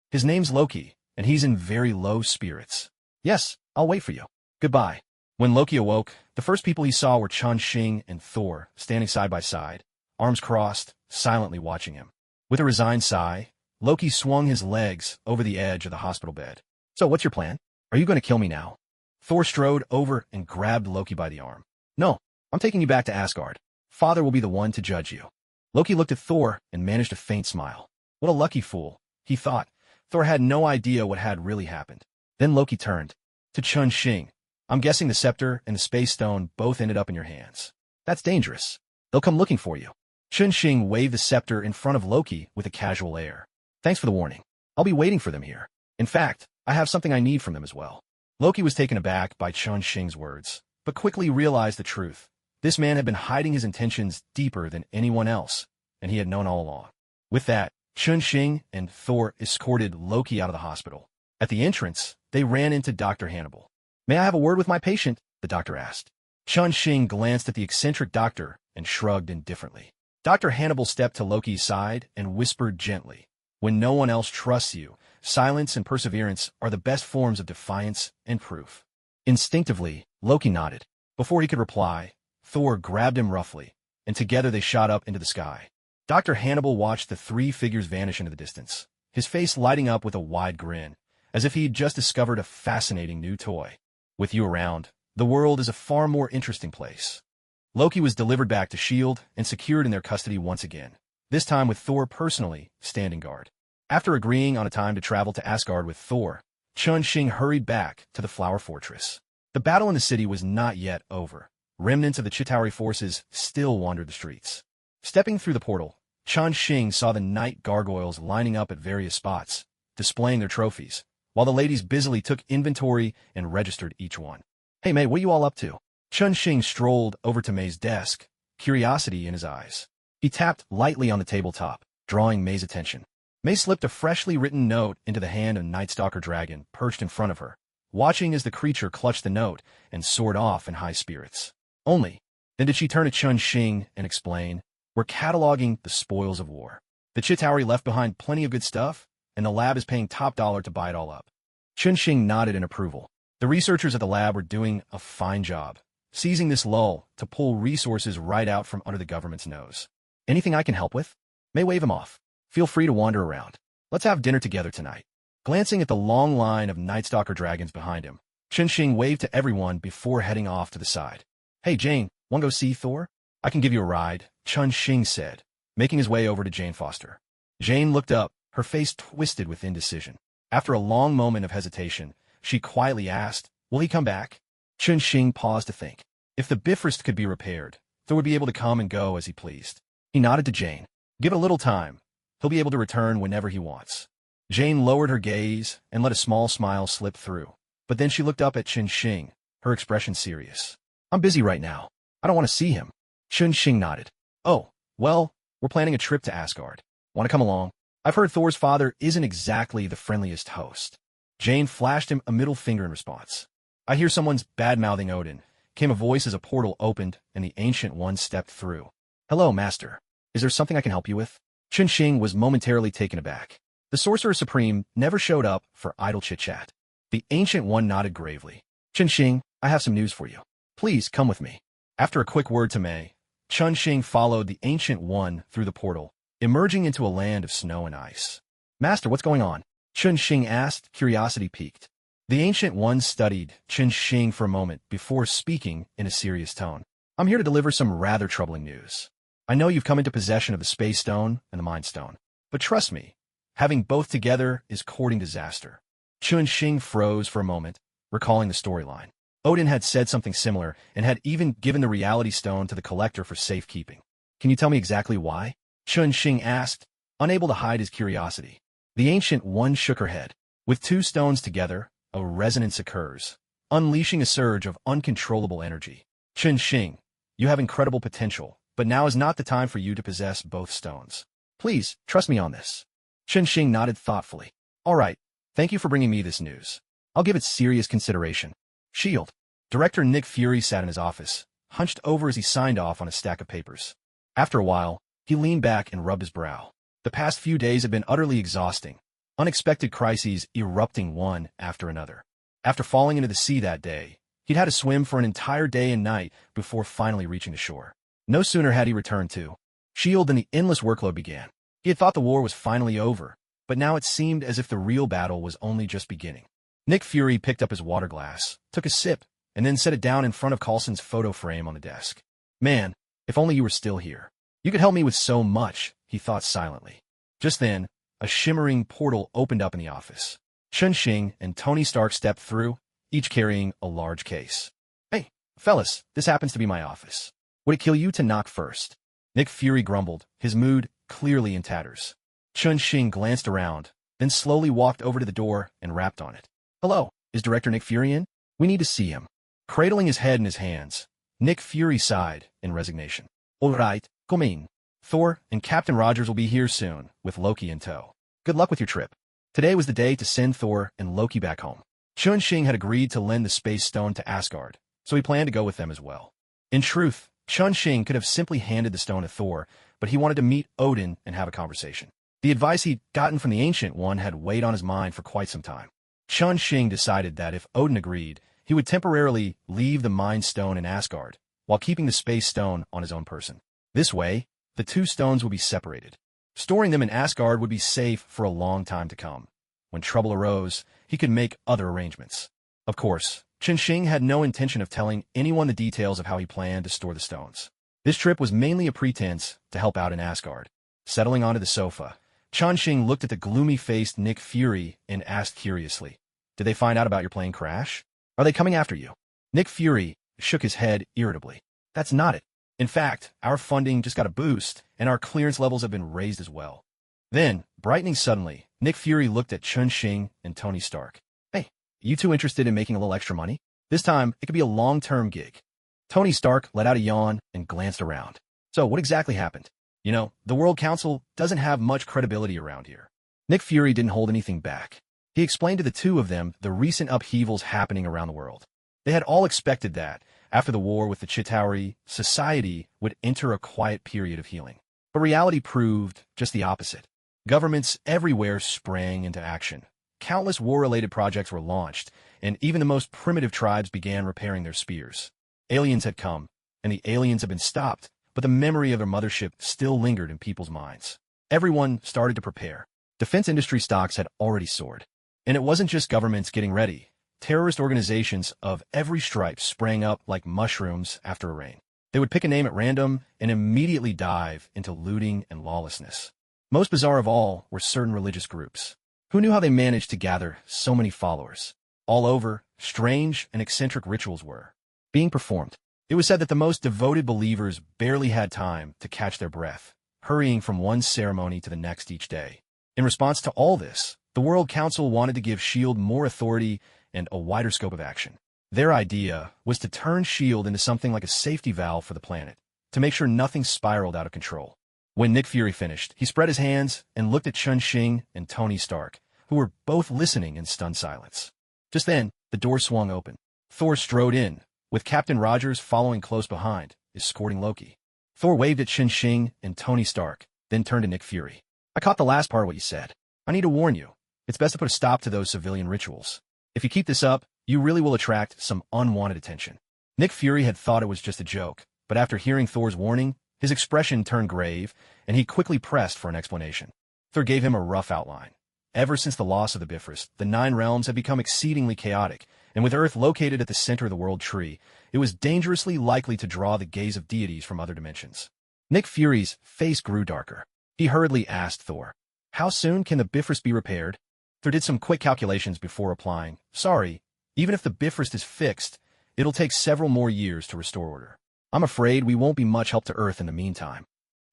His name's Loki, and he's in very low spirits." "Yes, I'll wait for you. Goodbye." When Loki awoke, the first people he saw were Chun-Shing and Thor, standing side by side, arms crossed, silently watching him. With a resigned sigh, Loki swung his legs over the edge of the hospital bed. "So what's your plan? Are you going to kill me now?" Thor strode over and grabbed Loki by the arm. "No, I'm taking you back to Asgard. Father will be the one to judge you." Loki looked at Thor and managed a faint smile. What a lucky fool, he thought. Thor had no idea what had really happened. Then Loki turned to Chun-Shing. "I'm guessing the scepter and the space stone both ended up in your hands. That's dangerous. They'll come looking for you." Chun-Shing waved the scepter in front of Loki with a casual air. "Thanks for the warning. I'll be waiting for them here. In fact, I have something I need from them as well." Loki was taken aback by Chun-Shing's words, but quickly realized the truth. This man had been hiding his intentions deeper than anyone else, and he had known all along. With that, Chun-Shing and Thor escorted Loki out of the hospital. At the entrance, they ran into Dr. Hannibal. "May I have a word with my patient?" the doctor asked. Chun-Shing glanced at the eccentric doctor and shrugged indifferently. Dr. Hannibal stepped to Loki's side and whispered gently, "When no one else trusts you, silence and perseverance are the best forms of defiance and proof." Instinctively, Loki nodded. Before he could reply, Thor grabbed him roughly, and together they shot up into the sky. Dr. Hannibal watched the three figures vanish into the distance, his face lighting up with a wide grin, as if he'd just discovered a fascinating new toy. With you around, the world is a far more interesting place. Loki was delivered back to S.H.I.E.L.D. and secured in their custody once again, this time with Thor personally standing guard. After agreeing on a time to travel to Asgard with Thor, Chun-Shing hurried back to the Flower Fortress. The battle in the city was not yet over. Remnants of the Chitauri forces still wandered the streets. Stepping through the portal, Chun-Shing saw the night gargoyles lining up at various spots, displaying their trophies, while the ladies busily took inventory and registered each one. "Hey, May, what are you all up to?" Chun-Shing strolled over to May's desk, curiosity in his eyes. He tapped lightly on the tabletop, drawing May's attention. May slipped a freshly written note into the hand of Nightstalker Dragon perched in front of her, watching as the creature clutched the note and soared off in high spirits. Then did she turn to Chun-Shing and explain, "We're cataloging the spoils of war. The Chitauri left behind plenty of good stuff, and the lab is paying top dollar to buy it all up." Chun-Shing nodded in approval. The researchers at the lab were doing a fine job, seizing this lull to pull resources right out from under the government's nose. "Anything I can help with?" May waved him off. "Feel free to wander around. Let's have dinner together tonight." Glancing at the long line of Nightstalker dragons behind him, Chun-Shing waved to everyone before heading off to the side. "Hey, Jane, wanna go see Thor? I can give you a ride," Chun-Shing said, making his way over to Jane Foster. Jane looked up, her face twisted with indecision. After a long moment of hesitation, she quietly asked, "Will he come back?" Chun-Shing paused to think. If the Bifrost could be repaired, Thor would be able to come and go as he pleased. He nodded to Jane. "Give it a little time. He'll be able to return whenever he wants." Jane lowered her gaze and let a small smile slip through. But then she looked up at Chun-Shing, her expression serious. "I'm busy right now. I don't want to see him." Chun-Shing nodded. "Oh, well, we're planning a trip to Asgard. Want to come along? I've heard Thor's father isn't exactly the friendliest host." Jane flashed him a middle finger in response. "I hear someone's bad-mouthing Odin," came a voice as a portal opened and the Ancient One stepped through. "Hello, Master. Is there something I can help you with?" Chun-Shing was momentarily taken aback. The Sorcerer Supreme never showed up for idle chit-chat. The Ancient One nodded gravely. "Chun-Shing, I have some news for you. Please come with me." After a quick word to May, Chun-Shing followed the Ancient One through the portal, emerging into a land of snow and ice. "Master, what's going on?" Chun-Shing asked, curiosity piqued. The Ancient One studied Chun-Shing for a moment before speaking in a serious tone. "I'm here to deliver some rather troubling news. I know you've come into possession of the Space Stone and the Mind Stone, but trust me, having both together is courting disaster." Chun-Shing froze for a moment, recalling the storyline. Odin had said something similar and had even given the Reality Stone to the Collector for safekeeping. "Can you tell me exactly why?" Chun-Shing asked, unable to hide his curiosity. The Ancient One shook her head. "With two stones together, a resonance occurs, unleashing a surge of uncontrollable energy. Chun-Shing, you have incredible potential, but now is not the time for you to possess both stones. Please, trust me on this." Chun-Shing nodded thoughtfully. "All right, thank you for bringing me this news. I'll give it serious consideration." S.H.I.E.L.D. Director Nick Fury sat in his office, hunched over as he signed off on a stack of papers. After a while, he leaned back and rubbed his brow. The past few days had been utterly exhausting, unexpected crises erupting one after another. After falling into the sea that day, he'd had to swim for an entire day and night before finally reaching the shore. No sooner had he returned to S.H.I.E.L.D. than the endless workload began. He had thought the war was finally over, but now it seemed as if the real battle was only just beginning. Nick Fury picked up his water glass, took a sip, and then set it down in front of Coulson's photo frame on the desk. "Man, if only you were still here. You could help me with so much," he thought silently. Just then, a shimmering portal opened up in the office. Chun-Shing and Tony Stark stepped through, each carrying a large case. "Hey, fellas, this happens to be my office. Would it kill you to knock first?" Nick Fury grumbled, his mood clearly in tatters. Chun-Shing glanced around, then slowly walked over to the door and rapped on it. "Hello, is Director Nick Fury in? We need to see him." Cradling his head in his hands, Nick Fury sighed in resignation. "All right, come in. Thor and Captain Rogers will be here soon, with Loki in tow. Good luck with your trip." Today was the day to send Thor and Loki back home. Chun-Shing had agreed to lend the Space Stone to Asgard, so he planned to go with them as well. In truth, Chun-Shing could have simply handed the stone to Thor, but he wanted to meet Odin and have a conversation. The advice he'd gotten from the Ancient One had weighed on his mind for quite some time. Chun-Shing decided that if Odin agreed, he would temporarily leave the Mind Stone in Asgard, while keeping the Space Stone on his own person. This way, the two stones would be separated. Storing them in Asgard would be safe for a long time to come. When trouble arose, he could make other arrangements. Of course, Qinshing had no intention of telling anyone the details of how he planned to store the stones. This trip was mainly a pretense to help out in Asgard. Settling onto the sofa, Qinshing looked at the gloomy-faced Nick Fury and asked curiously, "Did they find out about your plane crash? Are they coming after you?" Nick Fury shook his head irritably. "That's not it. In fact, our funding just got a boost, and our clearance levels have been raised as well." Then, brightening suddenly, Nick Fury looked at Qinshing and Tony Stark. "Hey, you two interested in making a little extra money? This time, it could be a long-term gig." Tony Stark let out a yawn and glanced around. "So, what exactly happened? You know, the World Council doesn't have much credibility around here." Nick Fury didn't hold anything back. He explained to the two of them the recent upheavals happening around the world. They had all expected that, after the war with the Chitauri, society would enter a quiet period of healing. But reality proved just the opposite. Governments everywhere sprang into action. Countless war-related projects were launched, and even the most primitive tribes began repairing their spears. Aliens had come, and the aliens had been stopped, but the memory of their mothership still lingered in people's minds. Everyone started to prepare. Defense industry stocks had already soared. And it wasn't just governments getting ready. Terrorist organizations of every stripe sprang up like mushrooms after a rain. They would pick a name at random and immediately dive into looting and lawlessness. Most bizarre of all were certain religious groups. Who knew how they managed to gather so many followers? All over, strange and eccentric rituals were being performed. It was said that the most devoted believers barely had time to catch their breath, hurrying from one ceremony to the next each day. In response to all this, the World Council wanted to give S.H.I.E.L.D. more authority and a wider scope of action. Their idea was to turn S.H.I.E.L.D. into something like a safety valve for the planet, to make sure nothing spiraled out of control. When Nick Fury finished, he spread his hands and looked at Qinshing and Tony Stark, who were both listening in stunned silence. Just then, the door swung open. Thor strode in, with Captain Rogers following close behind, escorting Loki. Thor waved at Qinshing and Tony Stark, then turned to Nick Fury. "I caught the last part of what you said. I need to warn you. It's best to put a stop to those civilian rituals. If you keep this up, you really will attract some unwanted attention." Nick Fury had thought it was just a joke, but after hearing Thor's warning, his expression turned grave, and he quickly pressed for an explanation. Thor gave him a rough outline. Ever since the loss of the Bifrost, the 9 realms had become exceedingly chaotic, and with Earth located at the center of the world tree, it was dangerously likely to draw the gaze of deities from other dimensions. Nick Fury's face grew darker. He hurriedly asked Thor, "How soon can the Bifrost be repaired?" Thor did some quick calculations before replying, "Sorry, even if the Bifrost is fixed, it'll take several more years to restore order. I'm afraid we won't be much help to Earth in the meantime."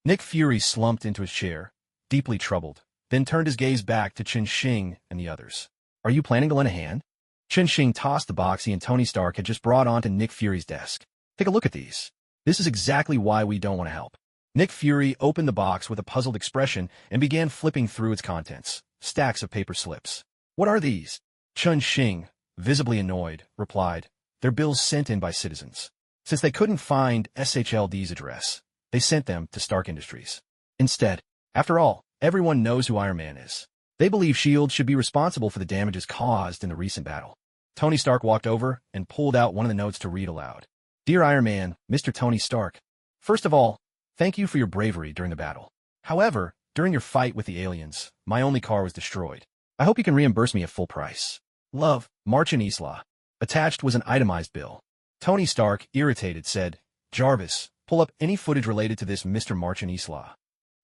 Nick Fury slumped into his chair, deeply troubled, then turned his gaze back to Qinshing and the others. "Are you planning to lend a hand?" Qinshing tossed the box he and Tony Stark had just brought onto Nick Fury's desk. "Take a look at these. This is exactly why we don't want to help." Nick Fury opened the box with a puzzled expression and began flipping through its contents, stacks of paper slips. "What are these?" Qinshing, visibly annoyed, replied, "They're bills sent in by citizens. Since they couldn't find SHLD's address, they sent them to Stark Industries instead. After all, everyone knows who Iron Man is. They believe S.H.I.E.L.D. should be responsible for the damages caused in the recent battle." Tony Stark walked over and pulled out one of the notes to read aloud. "Dear Iron Man, Mr. Tony Stark, first of all, thank you for your bravery during the battle. However, during your fight with the aliens, my only car was destroyed. I hope you can reimburse me at full price. Love, Marcin Isla." Attached was an itemized bill. Tony Stark, irritated, said, "Jarvis, pull up any footage related to this Mr. Marcin Isla."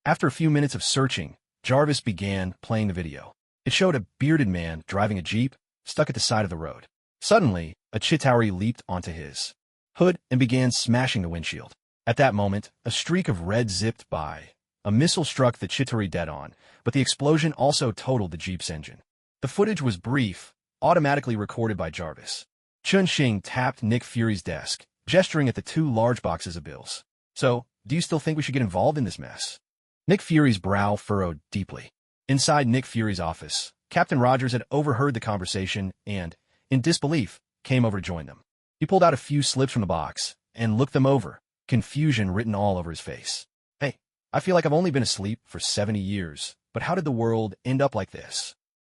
After a few minutes of searching, Jarvis began playing the video. It showed a bearded man driving a Jeep, stuck at the side of the road. Suddenly, a Chitauri leaped onto his hood and began smashing the windshield. At that moment, a streak of red zipped by. A missile struck the Chitauri dead-on, but the explosion also totaled the Jeep's engine. The footage was brief, automatically recorded by Jarvis. Qinshing tapped Nick Fury's desk, gesturing at the 2 large boxes of bills. "So, do you still think we should get involved in this mess?" Nick Fury's brow furrowed deeply. Inside Nick Fury's office, Captain Rogers had overheard the conversation and, in disbelief, came over to join them. He pulled out a few slips from the box and looked them over, confusion written all over his face. "Hey, I feel like I've only been asleep for 70 years, but how did the world end up like this?"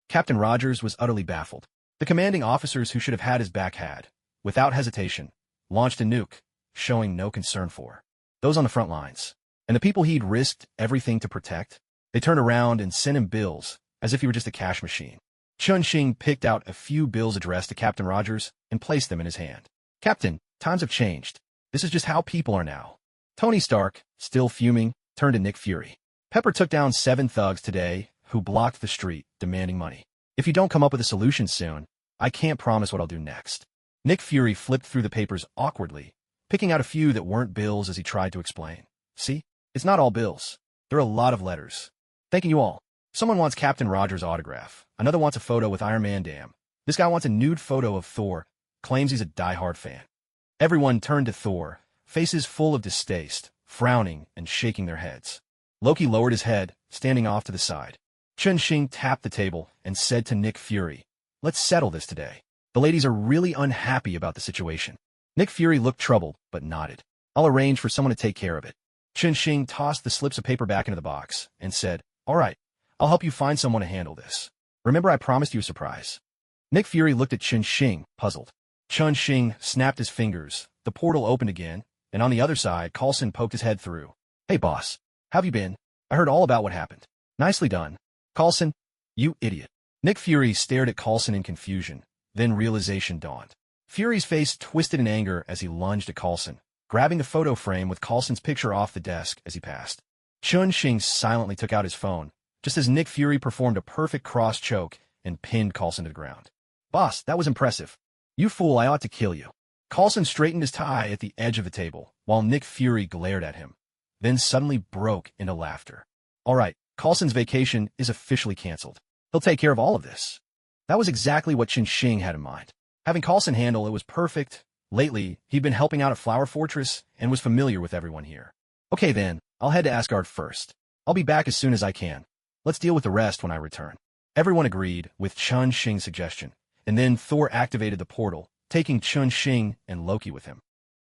Captain Rogers was utterly baffled. The commanding officers who should have had his back had, without hesitation, launched a nuke, showing no concern for those on the front lines. And the people he'd risked everything to protect, they turned around and sent him bills, as if he were just a cash machine. Chun-Shing picked out a few bills addressed to Captain Rogers and placed them in his hand. Captain, times have changed. This is just how people are now. Tony Stark, still fuming, turned to Nick Fury. Pepper took down 7 thugs today who blocked the street, demanding money. If you don't come up with a solution soon, I can't promise what I'll do next. Nick Fury flipped through the papers awkwardly, picking out a few that weren't bills as he tried to explain. See, it's not all bills. There are a lot of letters. Thanking you all. Someone wants Captain Rogers' autograph. Another wants a photo with Iron Man. Damn. This guy wants a nude photo of Thor, claims he's a die-hard fan. Everyone turned to Thor, faces full of distaste, frowning and shaking their heads. Loki lowered his head, standing off to the side. Chun-Shing tapped the table and said to Nick Fury, "Let's settle this today. The ladies are really unhappy about the situation." Nick Fury looked troubled, but nodded. "I'll arrange for someone to take care of it." Chun-Shing tossed the slips of paper back into the box and said, "All right, I'll help you find someone to handle this. Remember, I promised you a surprise." Nick Fury looked at Chun-Shing, puzzled. Chun-Shing snapped his fingers, the portal opened again, and on the other side, Coulson poked his head through. "Hey boss, how have you been? I heard all about what happened." "Nicely done. Coulson, you idiot." Nick Fury stared at Coulson in confusion, then realization dawned. Fury's face twisted in anger as he lunged at Coulson, grabbing the photo frame with Coulson's picture off the desk as he passed. Chun-Shing silently took out his phone, just as Nick Fury performed a perfect cross choke and pinned Coulson to the ground. "Boss, that was impressive. You fool, I ought to kill you." Coulson straightened his tie at the edge of the table, while Nick Fury glared at him, then suddenly broke into laughter. "All right, Coulson's vacation is officially canceled. He'll take care of all of this." That was exactly what Chun-Shing had in mind. Having Coulson handle it was perfect. Lately, he'd been helping out at Flower Fortress and was familiar with everyone here. "Okay then, I'll head to Asgard first. I'll be back as soon as I can. Let's deal with the rest when I return." Everyone agreed with Chun-Shing's suggestion, and then Thor activated the portal, taking Chun-Shing and Loki with him.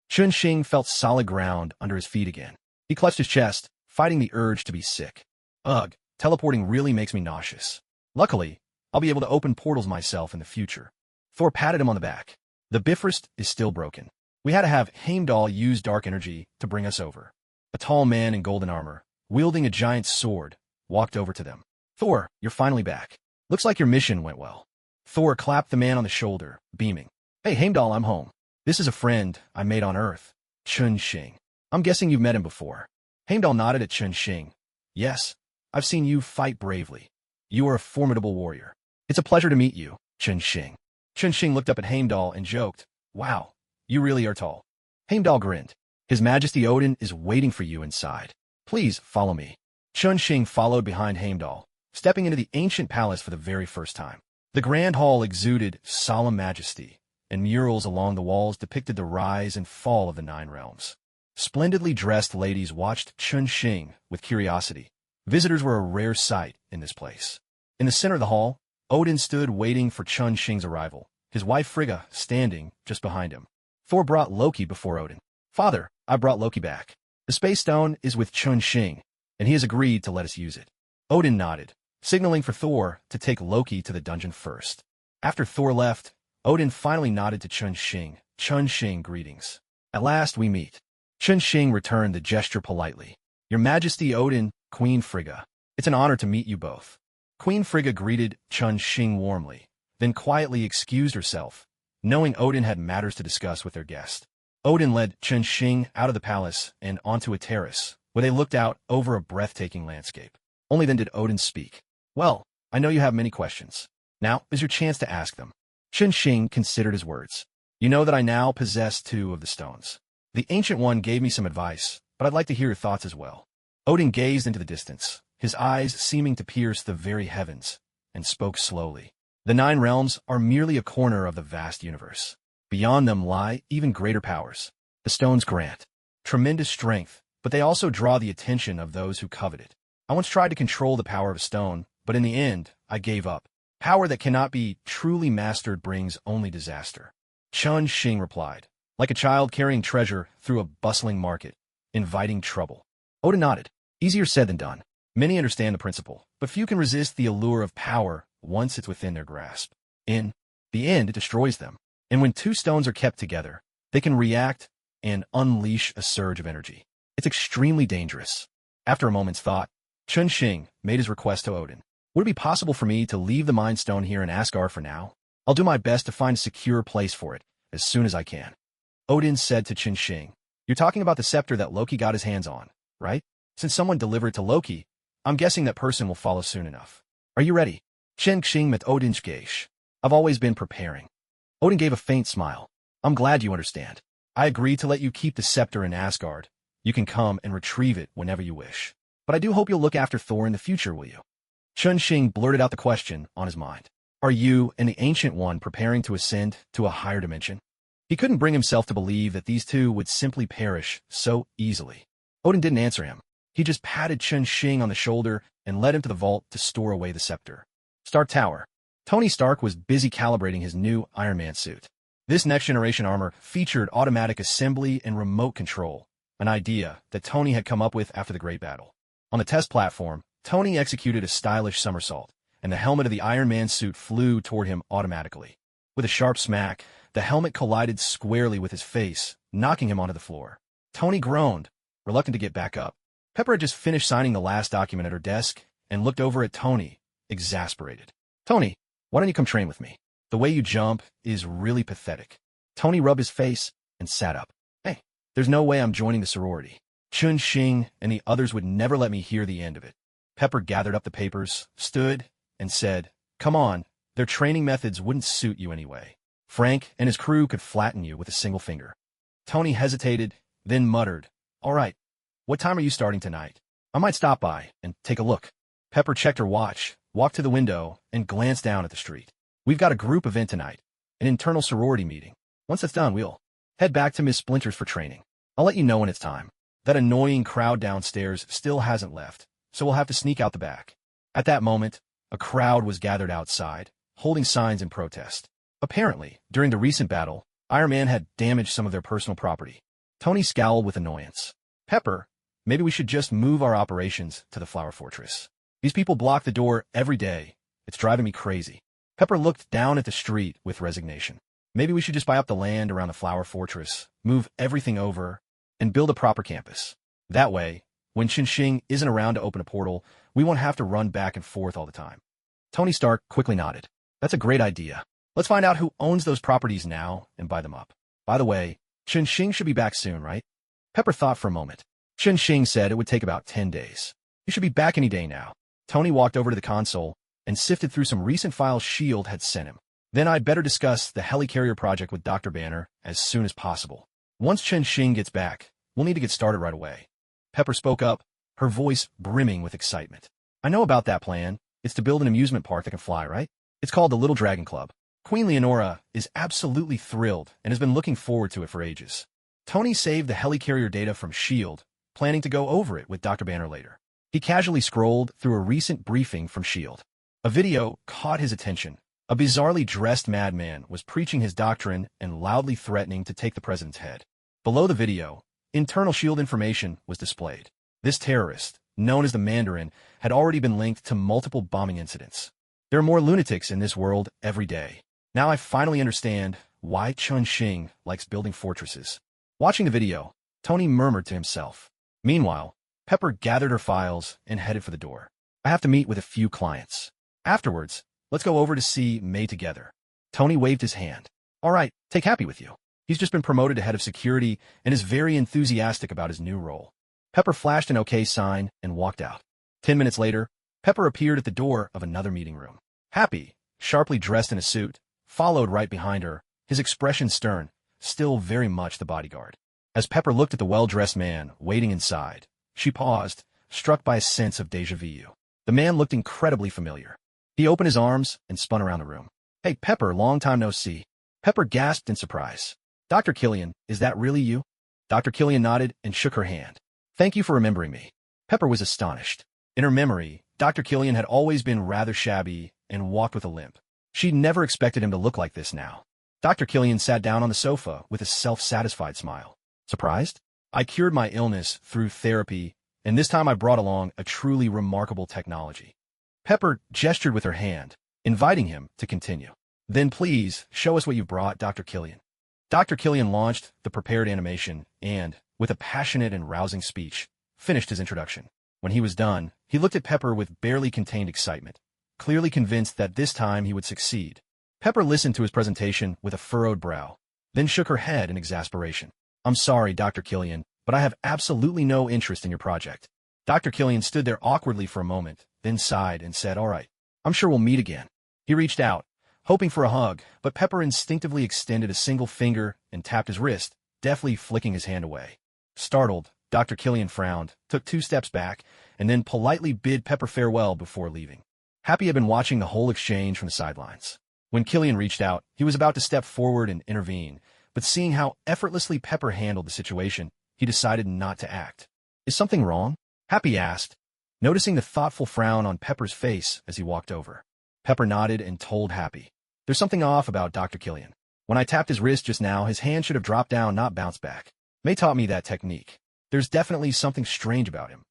Chun-Shing felt solid ground under his feet again. He clutched his chest, fighting the urge to be sick. "Ugh, teleporting really makes me nauseous. Luckily, I'll be able to open portals myself in the future." Thor patted him on the back. "The Bifrost is still broken. We had to have Heimdall use dark energy to bring us over." A tall man in golden armor, wielding a giant sword, walked over to them. "Thor, you're finally back. Looks like your mission went well." Thor clapped the man on the shoulder, beaming. "Hey, Heimdall, I'm home. This is a friend I made on Earth, Chun-Shing. I'm guessing you've met him before." Heimdall nodded at Chun-Shing. "Yes, I've seen you fight bravely. You are a formidable warrior. It's a pleasure to meet you, Chun-Shing." Chun-Shing looked up at Heimdall and joked, "Wow, you really are tall." Heimdall grinned. "His Majesty Odin is waiting for you inside. Please follow me." Chun-Shing followed behind Heimdall, stepping into the ancient palace for the very first time. The grand hall exuded solemn majesty, and murals along the walls depicted the rise and fall of the 9 realms. Splendidly dressed ladies watched Chun-Shing with curiosity. Visitors were a rare sight in this place. In the center of the hall, Odin stood waiting for Chun-Shing's arrival, his wife Frigga standing just behind him. Thor brought Loki before Odin. "Father, I brought Loki back. The Space Stone is with Chun-Shing, and he has agreed to let us use it." Odin nodded, signaling for Thor to take Loki to the dungeon first. After Thor left, Odin finally nodded to Chun-Shing. "Chun-Shing, greetings. At last we meet." Chun-Shing returned the gesture politely. "Your Majesty Odin, Queen Frigga. It's an honor to meet you both." Queen Frigga greeted Chun-Shing warmly, then quietly excused herself, knowing Odin had matters to discuss with their guest. Odin led Chun-Shing out of the palace and onto a terrace, where they looked out over a breathtaking landscape. Only then did Odin speak. "Well, I know you have many questions. Now is your chance to ask them." Chun-Shing considered his words. "You know that I now possess 2 of the stones. The Ancient One gave me some advice, but I'd like to hear your thoughts as well." Odin gazed into the distance, his eyes seeming to pierce the very heavens, and spoke slowly. "The 9 realms are merely a corner of the vast universe. Beyond them lie even greater powers. The stones grant tremendous strength, but they also draw the attention of those who covet it. I once tried to control the power of a stone, but in the end, I gave up. Power that cannot be truly mastered brings only disaster." Chun-Shing replied, like a child carrying treasure through a bustling market, inviting trouble. Odin nodded. "Easier said than done. Many understand the principle, but few can resist the allure of power once it's within their grasp. In the end, it destroys them. And when 2 stones are kept together, they can react and unleash a surge of energy. It's extremely dangerous." After a moment's thought, Chun-Shing made his request to Odin. Would it be possible for me to leave the Mind Stone here in Asgard for now? I'll do my best to find a secure place for it as soon as I can. Odin said to Qin Shing. You're talking about the scepter that Loki got his hands on, right? Since someone delivered it to Loki, I'm guessing that person will follow soon enough. Are you ready? Qin Shing met Odin's gaze. I've always been preparing. Odin gave a faint smile. I'm glad you understand. I agree to let you keep the scepter in Asgard. You can come and retrieve it whenever you wish. But I do hope you'll look after Thor in the future, will you? Qin Shing blurted out the question on his mind. Are you and the Ancient One preparing to ascend to a higher dimension? He couldn't bring himself to believe that these two would simply perish so easily. Odin didn't answer him. He just patted Qin Shing on the shoulder and led him to the vault to store away the scepter. Stark Tower. Tony Stark was busy calibrating his new Iron Man suit. This next-generation armor featured automatic assembly and remote control, an idea that Tony had come up with after the Great Battle. On the test platform, Tony executed a stylish somersault, and the helmet of the Iron Man suit flew toward him automatically. With a sharp smack, the helmet collided squarely with his face, knocking him onto the floor. Tony groaned, reluctant to get back up. Pepper had just finished signing the last document at her desk and looked over at Tony, exasperated. Tony, why don't you come train with me? The way you jump is really pathetic. Tony rubbed his face and sat up. Hey, there's no way I'm joining the sorority. Qin Shing and the others would never let me hear the end of it. Pepper gathered up the papers, stood, and said, Come on, their training methods wouldn't suit you anyway. Frank and his crew could flatten you with a single finger. Tony hesitated, then muttered, All right, what time are you starting tonight? I might stop by and take a look. Pepper checked her watch, walked to the window, and glanced down at the street. We've got a group event tonight, an internal sorority meeting. Once that's done, we'll head back to Miss Splinter's for training. I'll let you know when it's time. That annoying crowd downstairs still hasn't left, so we'll have to sneak out the back. At that moment, a crowd was gathered outside, holding signs in protest. Apparently, during the recent battle, Iron Man had damaged some of their personal property. Tony scowled with annoyance. Pepper, maybe we should just move our operations to the Flower Fortress. These people block the door every day. It's driving me crazy. Pepper looked down at the street with resignation. Maybe we should just buy up the land around the Flower Fortress, move everything over, and build a proper campus. That way, when Qin Shing isn't around to open a portal, we won't have to run back and forth all the time. Tony Stark quickly nodded. That's a great idea. Let's find out who owns those properties now and buy them up. By the way, Qin Shing should be back soon, right? Pepper thought for a moment. Qin Shing said it would take about 10 days. You should be back any day now. Tony walked over to the console and sifted through some recent files S.H.I.E.L.D. had sent him. Then I'd better discuss the helicarrier project with Dr. Banner as soon as possible. Once Qin Shing gets back, we'll need to get started right away. Pepper spoke up, her voice brimming with excitement. I know about that plan. It's to build an amusement park that can fly, right? It's called the Little Dragon Club. Queen Leonora is absolutely thrilled and has been looking forward to it for ages. Tony saved the helicarrier data from S.H.I.E.L.D., planning to go over it with Dr. Banner later. He casually scrolled through a recent briefing from S.H.I.E.L.D. A video caught his attention. A bizarrely dressed madman was preaching his doctrine and loudly threatening to take the president's head. Below the video, internal S.H.I.E.L.D. information was displayed. This terrorist, known as the Mandarin, had already been linked to multiple bombing incidents. There are more lunatics in this world every day. Now I finally understand why Qin Shing likes building fortresses. Watching the video, Tony murmured to himself. Meanwhile, Pepper gathered her files and headed for the door. I have to meet with a few clients. Afterwards, let's go over to see May together. Tony waved his hand. All right, take Happy with you. He's just been promoted to head of security and is very enthusiastic about his new role. Pepper flashed an OK sign and walked out. 10 minutes later, Pepper appeared at the door of another meeting room. Happy, sharply dressed in a suit, followed right behind her, his expression stern, still very much the bodyguard. As Pepper looked at the well-dressed man waiting inside, she paused, struck by a sense of déjà vu. The man looked incredibly familiar. He opened his arms and spun around the room. Hey, Pepper, long time no see. Pepper gasped in surprise. Dr. Killian, is that really you? Dr. Killian nodded and shook her hand. Thank you for remembering me. Pepper was astonished. In her memory, Dr. Killian had always been rather shabby and walked with a limp. She'd never expected him to look like this now. Dr. Killian sat down on the sofa with a self-satisfied smile. Surprised? I cured my illness through therapy, and this time I brought along a truly remarkable technology. Pepper gestured with her hand, inviting him to continue. Then please, show us what you brought, Dr. Killian. Dr. Killian launched the prepared animation and, with a passionate and rousing speech, finished his introduction. When he was done, he looked at Pepper with barely contained excitement. clearly convinced that this time he would succeed. Pepper listened to his presentation with a furrowed brow, then shook her head in exasperation. I'm sorry, Dr. Killian, but I have absolutely no interest in your project. Dr. Killian stood there awkwardly for a moment, then sighed and said, all right, I'm sure we'll meet again. He reached out, hoping for a hug, but Pepper instinctively extended a single finger and tapped his wrist, deftly flicking his hand away. Startled, Dr. Killian frowned, took 2 steps back, and then politely bid Pepper farewell before leaving. Happy had been watching the whole exchange from the sidelines. When Killian reached out, he was about to step forward and intervene, but seeing how effortlessly Pepper handled the situation, he decided not to act. Is something wrong? Happy asked, noticing the thoughtful frown on Pepper's face as he walked over. Pepper nodded and told Happy, there's something off about Dr. Killian. When I tapped his wrist just now, his hand should have dropped down, not bounced back. May taught me that technique. There's definitely something strange about him.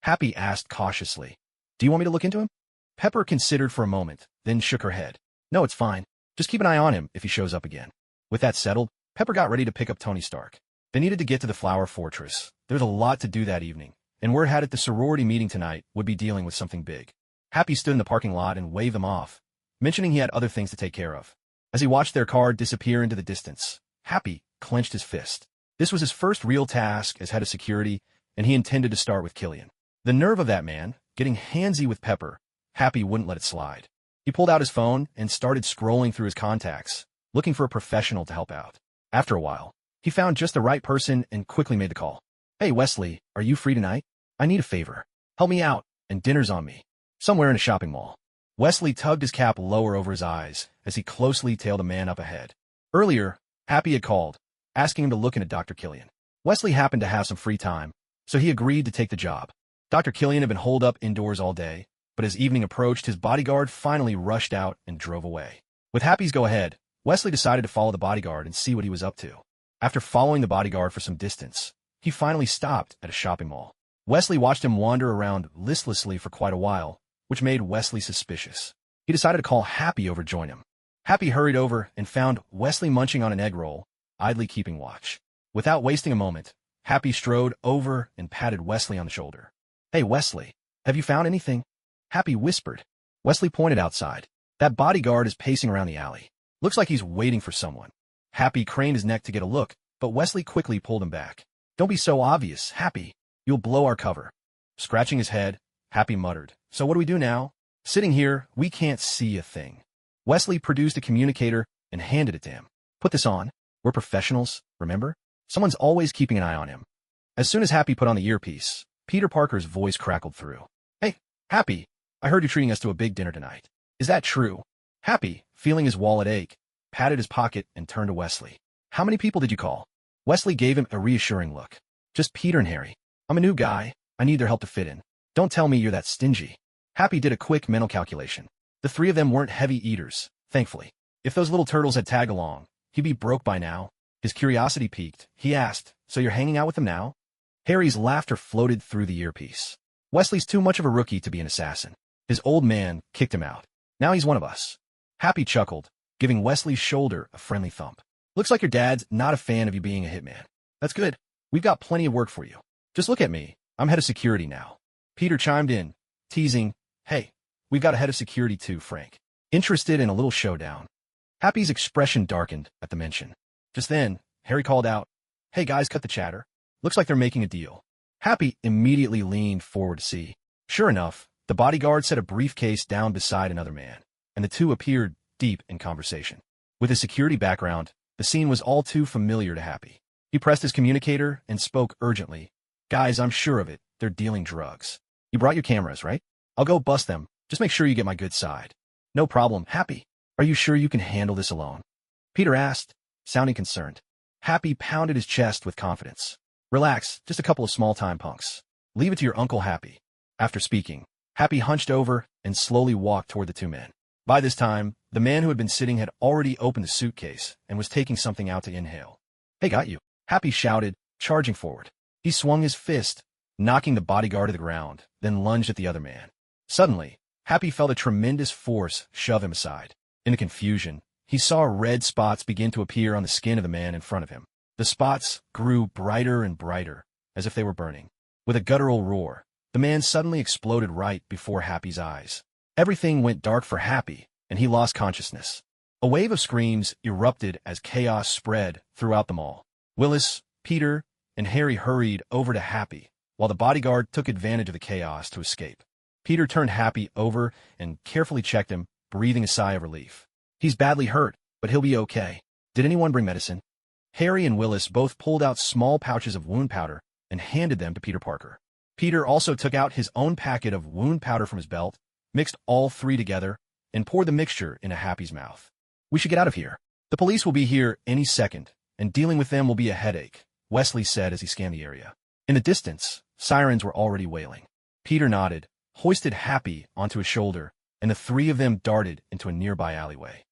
Happy asked cautiously, do you want me to look into him? Pepper considered for a moment, then shook her head. No, it's fine. Just keep an eye on him if he shows up again. With that settled, Pepper got ready to pick up Tony Stark. They needed to get to the Flower Fortress. There's a lot to do that evening, and word had it the sorority meeting tonight would be dealing with something big. Happy stood in the parking lot and waved them off, mentioning he had other things to take care of. As he watched their car disappear into the distance, Happy clenched his fist. This was his first real task as head of security, and he intended to start with Killian. The nerve of that man, getting handsy with Pepper, Happy wouldn't let it slide. He pulled out his phone and started scrolling through his contacts, looking for a professional to help out. After a while, he found just the right person and quickly made the call. Hey, Wesley, are you free tonight? I need a favor. Help me out, and dinner's on me. Somewhere in a shopping mall. Wesley tugged his cap lower over his eyes as he closely tailed a man up ahead. Earlier, Happy had called, asking him to look into Dr. Killian. Wesley happened to have some free time, so he agreed to take the job. Dr. Killian had been holed up indoors all day, but as evening approached, his bodyguard finally rushed out and drove away. With Happy's go-ahead, Wesley decided to follow the bodyguard and see what he was up to. After following the bodyguard for some distance, he finally stopped at a shopping mall. Wesley watched him wander around listlessly for quite a while, which made Wesley suspicious. He decided to call Happy over to join him. Happy hurried over and found Wesley munching on an egg roll, idly keeping watch. Without wasting a moment, Happy strode over and patted Wesley on the shoulder. Hey, Wesley, have you found anything? Happy whispered. Wesley pointed outside. That bodyguard is pacing around the alley. Looks like he's waiting for someone. Happy craned his neck to get a look, but Wesley quickly pulled him back. Don't be so obvious, Happy. You'll blow our cover. Scratching his head, Happy muttered. So what do we do now? Sitting here, we can't see a thing. Wesley produced a communicator and handed it to him. Put this on. We're professionals, remember? Someone's always keeping an eye on him. As soon as Happy put on the earpiece, Peter Parker's voice crackled through. Hey, Happy, I heard you're treating us to a big dinner tonight. Is that true? Happy, feeling his wallet ache, patted his pocket and turned to Wesley. How many people did you call? Wesley gave him a reassuring look. Just Peter and Harry. I'm a new guy. I need their help to fit in. Don't tell me you're that stingy. Happy did a quick mental calculation. The 3 of them weren't heavy eaters, thankfully. If those little turtles had tagged along, he'd be broke by now. His curiosity piqued. He asked, so you're hanging out with them now? Harry's laughter floated through the earpiece. Wesley's too much of a rookie to be an assassin. His old man kicked him out. Now he's one of us. Happy chuckled, giving Wesley's shoulder a friendly thump. Looks like your dad's not a fan of you being a hitman. That's good. We've got plenty of work for you. Just look at me. I'm head of security now. Peter chimed in, teasing, hey, we've got a head of security too, Frank. Interested in a little showdown. Happy's expression darkened at the mention. Just then, Harry called out, hey guys, cut the chatter. Looks like they're making a deal. Happy immediately leaned forward to see. Sure enough, the bodyguard set a briefcase down beside another man, and the two appeared deep in conversation. With his security background, the scene was all too familiar to Happy. He pressed his communicator and spoke urgently. Guys, I'm sure of it. They're dealing drugs. You brought your cameras, right? I'll go bust them. Just make sure you get my good side. No problem, Happy. Are you sure you can handle this alone? Peter asked, sounding concerned. Happy pounded his chest with confidence. Relax, just a couple of small-time punks. Leave it to your Uncle Happy. After speaking, Happy hunched over and slowly walked toward the 2 men. By this time, the man who had been sitting had already opened the suitcase and was taking something out to inhale. Hey, got you. Happy shouted, charging forward. He swung his fist, knocking the bodyguard to the ground, then lunged at the other man. Suddenly, Happy felt a tremendous force shove him aside. In the confusion, he saw red spots begin to appear on the skin of the man in front of him. The spots grew brighter and brighter, as if they were burning. With a guttural roar, the man suddenly exploded right before Happy's eyes. Everything went dark for Happy, and he lost consciousness. A wave of screams erupted as chaos spread throughout them all. Willis, Peter, and Harry hurried over to Happy, while the bodyguard took advantage of the chaos to escape. Peter turned Happy over and carefully checked him, breathing a sigh of relief. He's badly hurt, but he'll be okay. Did anyone bring medicine? Harry and Willis both pulled out small pouches of wound powder and handed them to Peter Parker. Peter also took out his own packet of wound powder from his belt, mixed all three together, and poured the mixture into Happy's mouth. We should get out of here. The police will be here any second, and dealing with them will be a headache, Wesley said as he scanned the area. In the distance, sirens were already wailing. Peter nodded, hoisted Happy onto his shoulder, and the three of them darted into a nearby alleyway.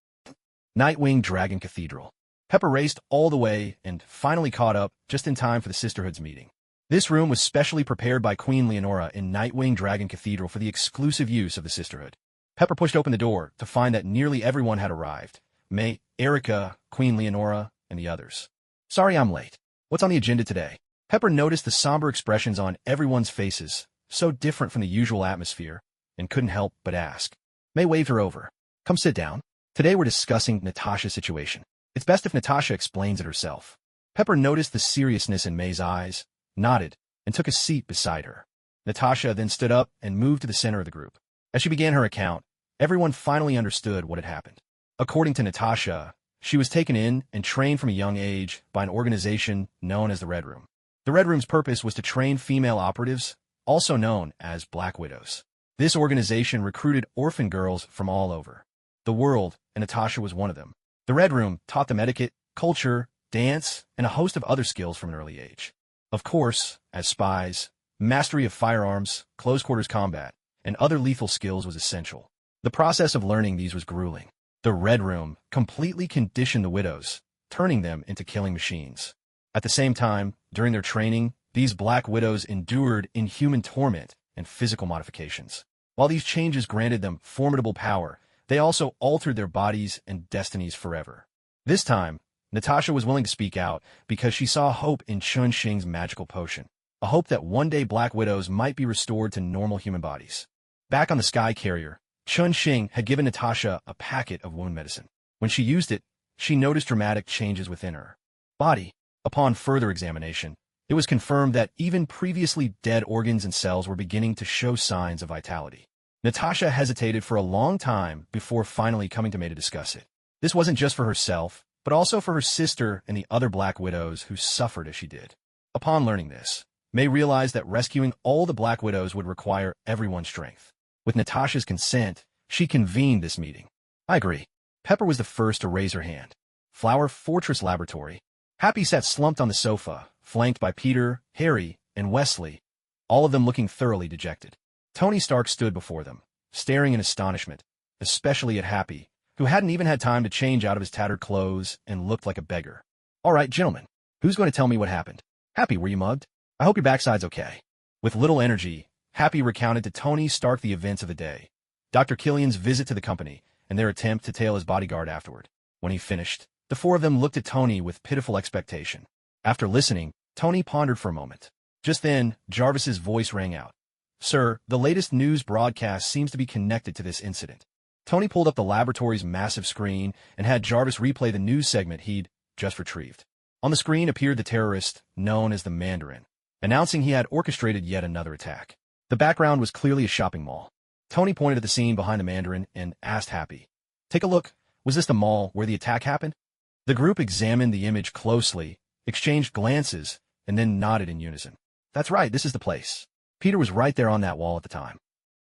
Nightwing Dragon Cathedral. Pepper raced all the way and finally caught up just in time for the Sisterhood's meeting. This room was specially prepared by Queen Leonora in Nightwing Dragon Cathedral for the exclusive use of the Sisterhood. Pepper pushed open the door to find that nearly everyone had arrived. May, Erica, Queen Leonora, and the others. Sorry I'm late. What's on the agenda today? Pepper noticed the somber expressions on everyone's faces, so different from the usual atmosphere, and couldn't help but ask. May waved her over. Come sit down. Today we're discussing Natasha's situation. It's best if Natasha explains it herself. Pepper noticed the seriousness in May's eyes, nodded, and took a seat beside her. Natasha then stood up and moved to the center of the group. As she began her account, everyone finally understood what had happened. According to Natasha, she was taken in and trained from a young age by an organization known as the Red Room. The Red Room's purpose was to train female operatives, also known as Black Widows. This organization recruited orphan girls from all over the world, and Natasha was one of them. The Red Room taught them etiquette, culture, dance, and a host of other skills from an early age. Of course, as spies, mastery of firearms, close-quarters combat, and other lethal skills was essential. The process of learning these was grueling. The Red Room completely conditioned the widows, turning them into killing machines. At the same time, during their training, these Black Widows endured inhuman torment and physical modifications. While these changes granted them formidable power, they also altered their bodies and destinies forever. This time, Natasha was willing to speak out because she saw hope in Chun Xing's magical potion, a hope that one day Black Widows might be restored to normal human bodies. Back on the Sky Carrier, Chun Xing had given Natasha a packet of wound medicine. When she used it, she noticed dramatic changes within her body. Upon further examination, it was confirmed that even previously dead organs and cells were beginning to show signs of vitality. Natasha hesitated for a long time before finally coming to May to discuss it. This wasn't just for herself, but also for her sister and the other Black Widows who suffered as she did. Upon learning this, May realized that rescuing all the Black Widows would require everyone's strength. With Natasha's consent, she convened this meeting. I agree. Pepper was the first to raise her hand. Flower Fortress Laboratory. Happy sat slumped on the sofa, flanked by Peter, Harry, and Wesley, all of them looking thoroughly dejected. Tony Stark stood before them, staring in astonishment, especially at Happy, who hadn't even had time to change out of his tattered clothes and looked like a beggar. All right, gentlemen, who's going to tell me what happened? Happy, were you mugged? I hope your backside's okay. With little energy, Happy recounted to Tony Stark the events of the day, Dr. Killian's visit to the company, and their attempt to tail his bodyguard afterward. When he finished, the four of them looked at Tony with pitiful expectation. After listening, Tony pondered for a moment. Just then, Jarvis's voice rang out. Sir, the latest news broadcast seems to be connected to this incident. Tony pulled up the laboratory's massive screen and had Jarvis replay the news segment he'd just retrieved. On the screen appeared the terrorist, known as the Mandarin, announcing he had orchestrated yet another attack. The background was clearly a shopping mall. Tony pointed at the scene behind the Mandarin and asked Happy, Take a look. Was this the mall where the attack happened? The group examined the image closely, exchanged glances, and then nodded in unison. That's right, this is the place. Peter was right there on that wall at the time.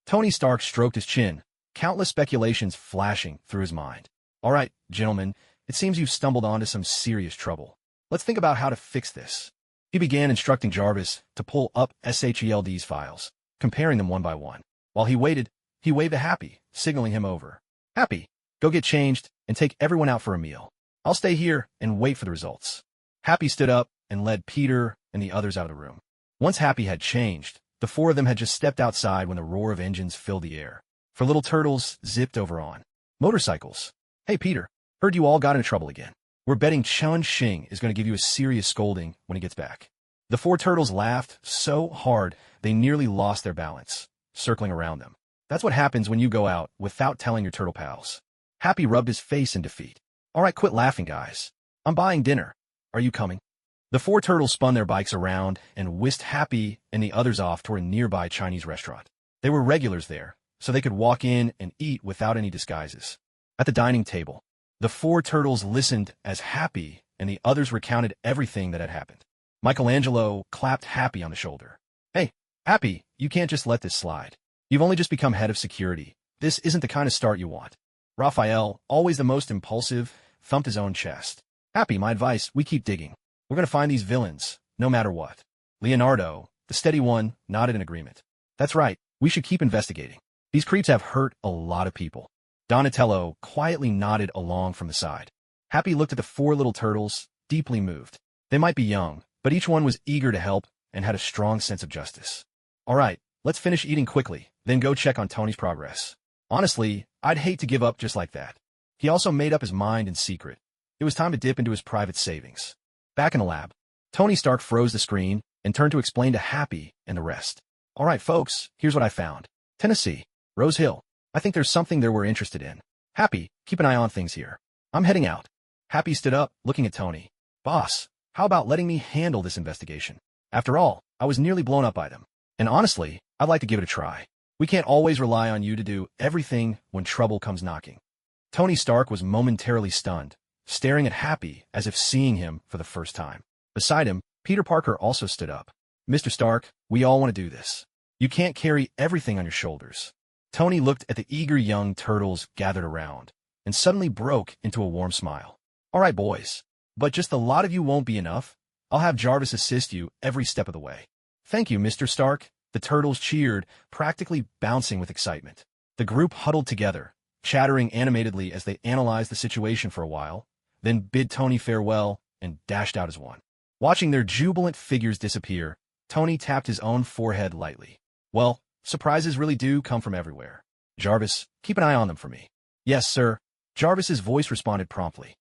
Tony Stark stroked his chin, countless speculations flashing through his mind. All right, gentlemen, it seems you've stumbled onto some serious trouble. Let's think about how to fix this. He began instructing Jarvis to pull up SHELD's files, comparing them one by one. While he waited, he waved at Happy, signaling him over. Happy, go get changed and take everyone out for a meal. I'll stay here and wait for the results. Happy stood up and led Peter and the others out of the room. Once Happy had changed, the four of them had just stepped outside when the roar of engines filled the air. For little turtles zipped over on motorcycles. Hey, Peter, heard you all got into trouble again. We're betting Chun Xing is going to give you a serious scolding when he gets back. The four turtles laughed so hard they nearly lost their balance, circling around them. That's what happens when you go out without telling your turtle pals. Happy rubbed his face in defeat. All right, quit laughing, guys. I'm buying dinner. Are you coming? The four turtles spun their bikes around and whisked Happy and the others off toward a nearby Chinese restaurant. They were regulars there, so they could walk in and eat without any disguises. At the dining table, the four turtles listened as Happy and the others recounted everything that had happened. Michelangelo clapped Happy on the shoulder. Hey, Happy, you can't just let this slide. You've only just become head of security. This isn't the kind of start you want. Raphael, always the most impulsive, thumped his own chest. Happy, my advice, we keep digging. We're going to find these villains, no matter what. Leonardo, the steady one, nodded in agreement. That's right, we should keep investigating. These creeps have hurt a lot of people. Donatello quietly nodded along from the side. Happy looked at the four little turtles, deeply moved. They might be young, but each one was eager to help and had a strong sense of justice. All right, let's finish eating quickly, then go check on Tony's progress. Honestly, I'd hate to give up just like that. He also made up his mind in secret. It was time to dip into his private savings. Back in the lab, Tony Stark froze the screen and turned to explain to Happy and the rest. All right, folks, here's what I found. Tennessee, Rose Hill. I think there's something there we're interested in. Happy, keep an eye on things here. I'm heading out. Happy stood up, looking at Tony. Boss, how about letting me handle this investigation? After all, I was nearly blown up by them. And honestly, I'd like to give it a try. We can't always rely on you to do everything when trouble comes knocking. Tony Stark was momentarily stunned, staring at Happy as if seeing him for the first time. Beside him, Peter Parker also stood up. Mr. Stark, we all want to do this. You can't carry everything on your shoulders. Tony looked at the eager young turtles gathered around and suddenly broke into a warm smile. All right, boys, but just a lot of you won't be enough. I'll have Jarvis assist you every step of the way. Thank you, Mr. Stark. The turtles cheered, practically bouncing with excitement. The group huddled together, chattering animatedly as they analyzed the situation for a while, then bid Tony farewell and dashed out as one. Watching their jubilant figures disappear, Tony tapped his own forehead lightly. Well, surprises really do come from everywhere. Jarvis, keep an eye on them for me. Yes, sir. Jarvis's voice responded promptly.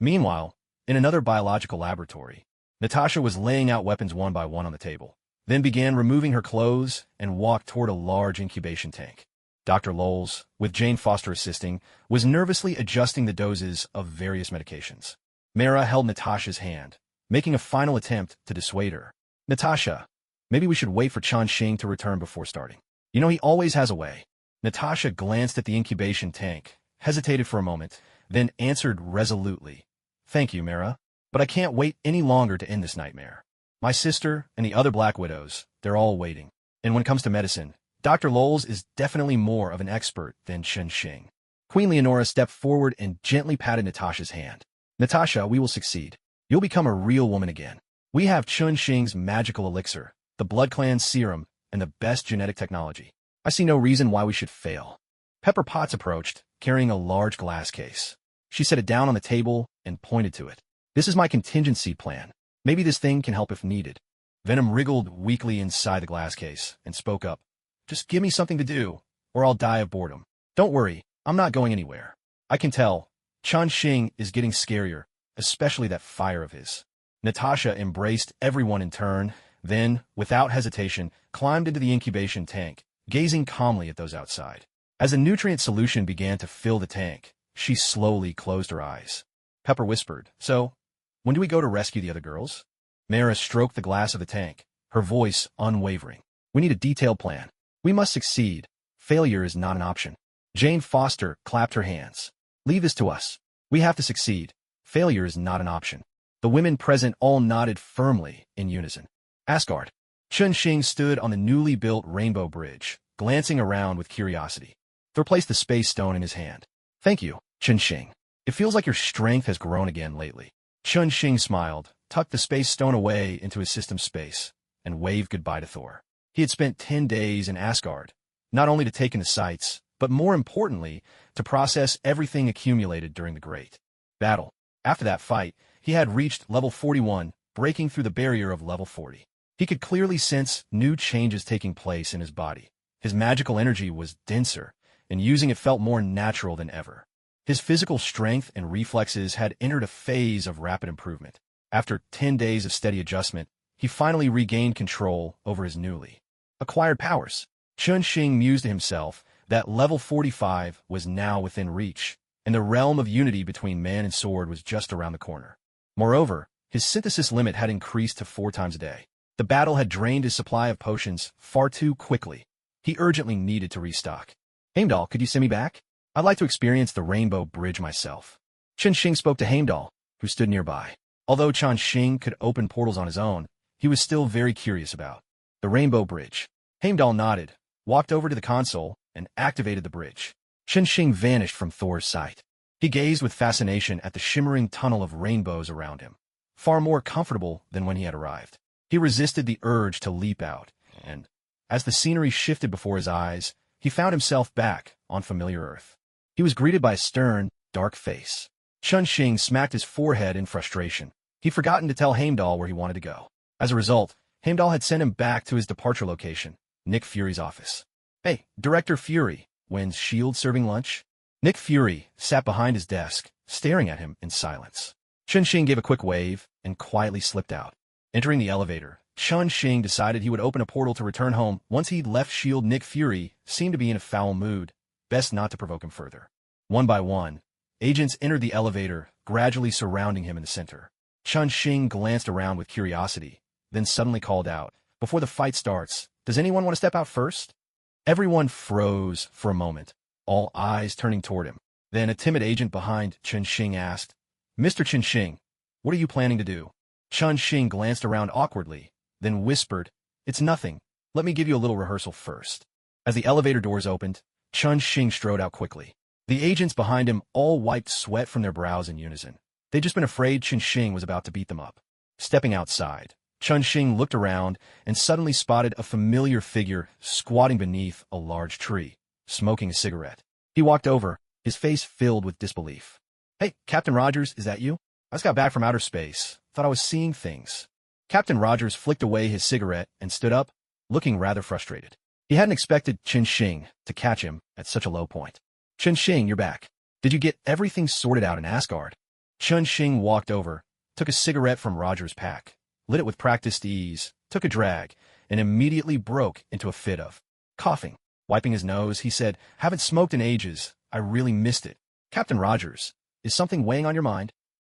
Meanwhile, in another biological laboratory, Natasha was laying out weapons one by one on the table, then began removing her clothes and walked toward a large incubation tank. Dr. Lowles, with Jane Foster assisting, was nervously adjusting the doses of various medications. Mara held Natasha's hand, making a final attempt to dissuade her. Natasha, maybe we should wait for Chan Xing to return before starting. You know he always has a way. Natasha glanced at the incubation tank, hesitated for a moment, then answered resolutely. Thank you, Mara, but I can't wait any longer to end this nightmare. My sister and the other Black Widows, they're all waiting. And when it comes to medicine, Dr. Lowles is definitely more of an expert than Chen Xing. Queen Leonora stepped forward and gently patted Natasha's hand. Natasha, we will succeed. You'll become a real woman again. We have Chen Xing's magical elixir, the Blood Clan's serum, and the best genetic technology. I see no reason why we should fail. Pepper Potts approached, carrying a large glass case. She set it down on the table and pointed to it. This is my contingency plan. Maybe this thing can help if needed. Venom wriggled weakly inside the glass case and spoke up. Just give me something to do, or I'll die of boredom. Don't worry, I'm not going anywhere. I can tell. Chan Xing is getting scarier, especially that fire of his. Natasha embraced everyone in turn, then, without hesitation, climbed into the incubation tank, gazing calmly at those outside. As the nutrient solution began to fill the tank, she slowly closed her eyes. Pepper whispered, So, when do we go to rescue the other girls? Mara stroked the glass of the tank, her voice unwavering. We need a detailed plan. We must succeed. Failure is not an option. Jane Foster clapped her hands. Leave this to us. We have to succeed. Failure is not an option. The women present all nodded firmly in unison. Asgard. Chen Xing stood on the newly built Rainbow Bridge, glancing around with curiosity. Thor placed the space stone in his hand. Thank you, Chen Xing. It feels like your strength has grown again lately. Chen Xing smiled, tucked the space stone away into his system space, and waved goodbye to Thor. He had spent 10 days in Asgard, not only to take in the sights, but more importantly, to process everything accumulated during the Great Battle. After that fight, he had reached level 41, breaking through the barrier of level 40. He could clearly sense new changes taking place in his body. His magical energy was denser, and using it felt more natural than ever. His physical strength and reflexes had entered a phase of rapid improvement. After 10 days of steady adjustment, he finally regained control over his newly acquired powers. Chen Xing mused to himself, that level 45 was now within reach, and the realm of unity between man and sword was just around the corner. Moreover, his synthesis limit had increased to 4 times a day. The battle had drained his supply of potions far too quickly. He urgently needed to restock. Heimdall, could you send me back? I'd like to experience the Rainbow Bridge myself. Chen Xing spoke to Heimdall, who stood nearby. Although Chen Xing could open portals on his own, he was still very curious about the Rainbow Bridge. Heimdall nodded, walked over to the console, and activated the bridge. Chen Xing vanished from Thor's sight. He gazed with fascination at the shimmering tunnel of rainbows around him, far more comfortable than when he had arrived. He resisted the urge to leap out, and, as the scenery shifted before his eyes, he found himself back on familiar earth. He was greeted by a stern, dark face. Chen Xing smacked his forehead in frustration. He'd forgotten to tell Heimdall where he wanted to go. As a result, Heimdall had sent him back to his departure location, Nick Fury's office. Hey, Director Fury, when's S.H.I.E.L.D. serving lunch? Nick Fury sat behind his desk, staring at him in silence. Chen Xing gave a quick wave and quietly slipped out. Entering the elevator, Chen Xing decided he would open a portal to return home. Once he'd left S.H.I.E.L.D., Nick Fury seemed to be in a foul mood. Best not to provoke him further. One by one, agents entered the elevator, gradually surrounding him in the center. Chen Xing glanced around with curiosity, then suddenly called out, "Before the fight starts, does anyone want to step out first?" Everyone froze for a moment, all eyes turning toward him. Then a timid agent behind Chen Xing asked, "Mr. Chen Xing, what are you planning to do?" Chen Xing glanced around awkwardly, then whispered, "It's nothing. Let me give you a little rehearsal first." As the elevator doors opened, Chen Xing strode out quickly. The agents behind him all wiped sweat from their brows in unison. They'd just been afraid Chen Xing was about to beat them up. Stepping outside, Chen Xing looked around and suddenly spotted a familiar figure squatting beneath a large tree, smoking a cigarette. He walked over, his face filled with disbelief. "Hey, Captain Rogers, is that you? I just got back from outer space. Thought I was seeing things." Captain Rogers flicked away his cigarette and stood up, looking rather frustrated. He hadn't expected Chen Xing to catch him at such a low point. "Chen Xing, you're back. Did you get everything sorted out in Asgard?" Chen Xing walked over, took a cigarette from Rogers' pack, lit it with practiced ease, took a drag, and immediately broke into a fit of coughing. Wiping his nose, he said, "Haven't smoked in ages. I really missed it. Captain Rogers, is something weighing on your mind?"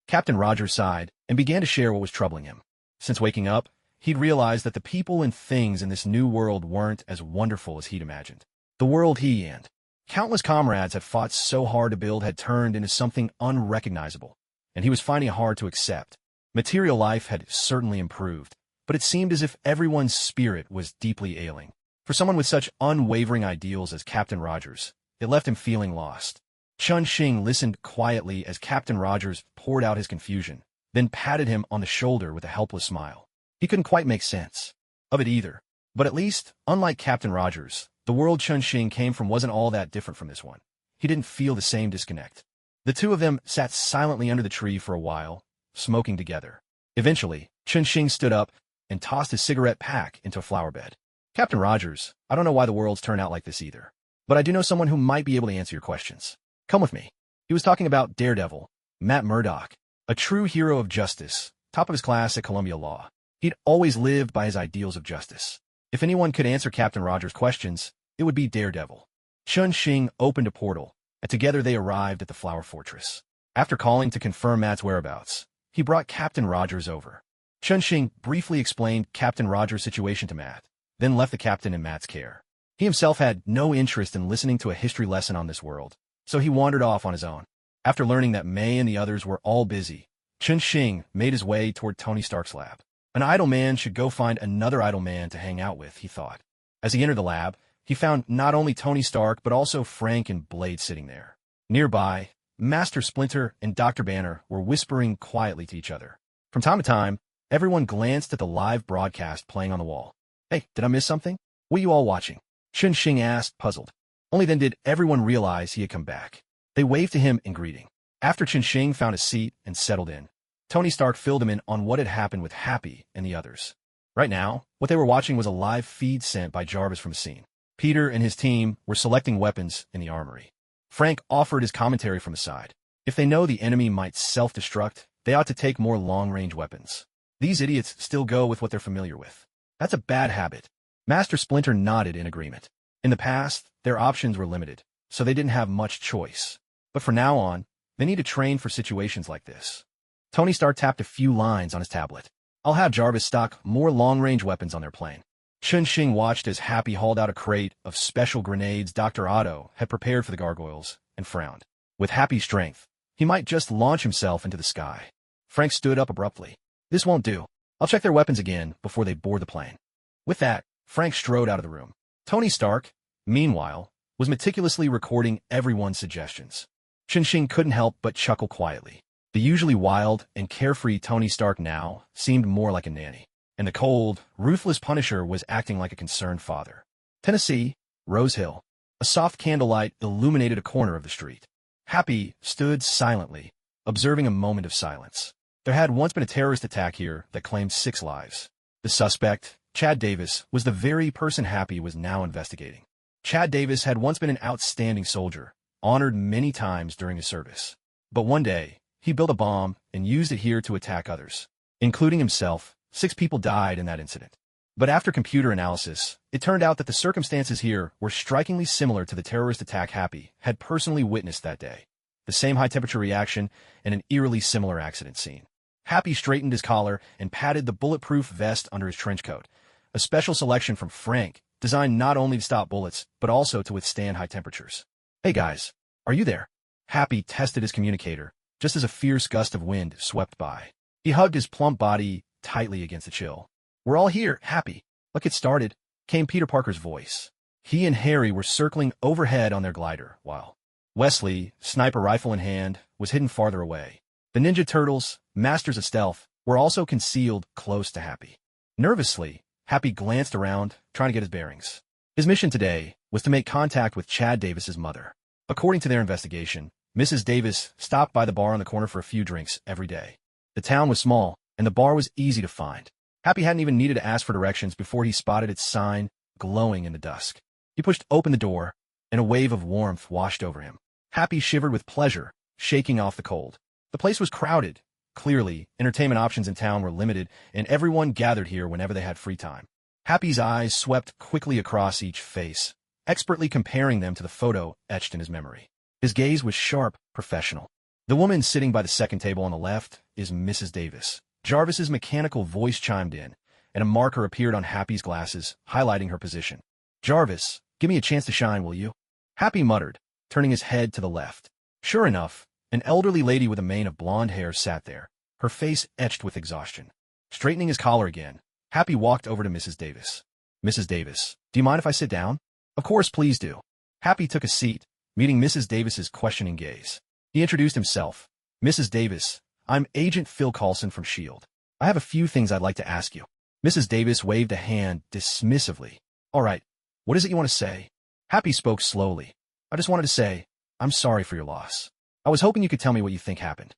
Captain Rogers sighed and began to share what was troubling him. Since waking up, he'd realized that the people and things in this new world weren't as wonderful as he'd imagined. The world he and countless comrades had fought so hard to build had turned into something unrecognizable, and he was finding it hard to accept. Material life had certainly improved, but it seemed as if everyone's spirit was deeply ailing. For someone with such unwavering ideals as Captain Rogers, it left him feeling lost. Chen Xing listened quietly as Captain Rogers poured out his confusion, then patted him on the shoulder with a helpless smile. He couldn't quite make sense of it either, but at least, unlike Captain Rogers, the world Chen Xing came from wasn't all that different from this one. He didn't feel the same disconnect. The two of them sat silently under the tree for a while, smoking together. Eventually, Chen Xing stood up and tossed his cigarette pack into a flower bed. "Captain Rogers, I don't know why the world's turned out like this either, but I do know someone who might be able to answer your questions. Come with me." He was talking about Daredevil, Matt Murdock, a true hero of justice, top of his class at Columbia Law. He'd always lived by his ideals of justice. If anyone could answer Captain Rogers' questions, it would be Daredevil. Chen Xing opened a portal, and together they arrived at the Flower Fortress. After calling to confirm Matt's whereabouts, he brought Captain Rogers over. Chen Xing briefly explained Captain Rogers' situation to Matt, then left the captain in Matt's care. He himself had no interest in listening to a history lesson on this world, so he wandered off on his own. After learning that May and the others were all busy, Chen Xing made his way toward Tony Stark's lab. An idle man should go find another idle man to hang out with, he thought. As he entered the lab, he found not only Tony Stark but also Frank and Blade sitting there. Nearby, Master Splinter and Dr. Banner were whispering quietly to each other. From time to time, everyone glanced at the live broadcast playing on the wall. "Hey, did I miss something? What are you all watching?" Chen Xing asked, puzzled. Only then did everyone realize he had come back. They waved to him in greeting. After Chen Xing found a seat and settled in, Tony Stark filled him in on what had happened with Happy and the others. Right now, what they were watching was a live feed sent by Jarvis from the scene. Peter and his team were selecting weapons in the armory. Frank offered his commentary from the side. If they know the enemy might self-destruct, they ought to take more long-range weapons. These idiots still go with what they're familiar with. That's a bad habit. Master Splinter nodded in agreement. In the past, Their options were limited, so they didn't have much choice. But from now on, they need to train for situations like this. Tony Stark tapped a few lines on his tablet. I'll have Jarvis stock more long-range weapons on their plane. Chun-Shing watched as Happy hauled out a crate of special grenades Dr. Otto had prepared for the gargoyles, and frowned. With Happy's strength, he might just launch himself into the sky. Frank stood up abruptly. This won't do. I'll check their weapons again before they board the plane. With that, Frank strode out of the room. Tony Stark, meanwhile, was meticulously recording everyone's suggestions. Chun-Shing couldn't help but chuckle quietly. The usually wild and carefree Tony Stark now seemed more like a nanny, and the cold, ruthless Punisher was acting like a concerned father. Tennessee, Rose Hill. A soft candlelight illuminated a corner of the street. Happy stood silently, observing a moment of silence. There had once been a terrorist attack here that claimed 6 lives. The suspect, Chad Davis, was the very person Happy was now investigating. Chad Davis had once been an outstanding soldier, honored many times during his service. But one day, he built a bomb and used it here to attack others. Including himself, 6 people died in that incident. But after computer analysis, it turned out that the circumstances here were strikingly similar to the terrorist attack Happy had personally witnessed that day. The same high-temperature reaction and an eerily similar accident scene. Happy straightened his collar and patted the bulletproof vest under his trench coat, a special selection from Frank, designed not only to stop bullets, but also to withstand high temperatures. Hey guys, are you there? Happy tested his communicator, just as a fierce gust of wind swept by. He hugged his plump body tightly against the chill. We're all here, Happy. Let's get started, came Peter Parker's voice. He and Harry were circling overhead on their glider, while Wesley, sniper rifle in hand, was hidden farther away. The Ninja Turtles, masters of stealth, were also concealed close to Happy. Nervously, Happy glanced around, trying to get his bearings. His mission today was to make contact with Chad Davis's mother. According to their investigation, Mrs. Davis stopped by the bar on the corner for a few drinks every day. The town was small, and the bar was easy to find. Happy hadn't even needed to ask for directions before he spotted its sign glowing in the dusk. He pushed open the door, and a wave of warmth washed over him. Happy shivered with pleasure, shaking off the cold. The place was crowded. Clearly, entertainment options in town were limited, and everyone gathered here whenever they had free time. Happy's eyes swept quickly across each face, expertly comparing them to the photo etched in his memory. His gaze was sharp, professional. The woman sitting by the second table on the left is Mrs. Davis. Jarvis's mechanical voice chimed in, and a marker appeared on Happy's glasses, highlighting her position. Jarvis, give me a chance to shine, will you? Happy muttered, turning his head to the left. Sure enough, an elderly lady with a mane of blonde hair sat there, her face etched with exhaustion. Straightening his collar again, Happy walked over to Mrs. Davis. Mrs. Davis, do you mind if I sit down? Of course, please do. Happy took a seat, meeting Mrs. Davis's questioning gaze. He introduced himself. Mrs. Davis, I'm Agent Phil Coulson from S.H.I.E.L.D. I have a few things I'd like to ask you. Mrs. Davis waved a hand dismissively. All right, what is it you want to say? Happy spoke slowly. I just wanted to say, I'm sorry for your loss. I was hoping you could tell me what you think happened.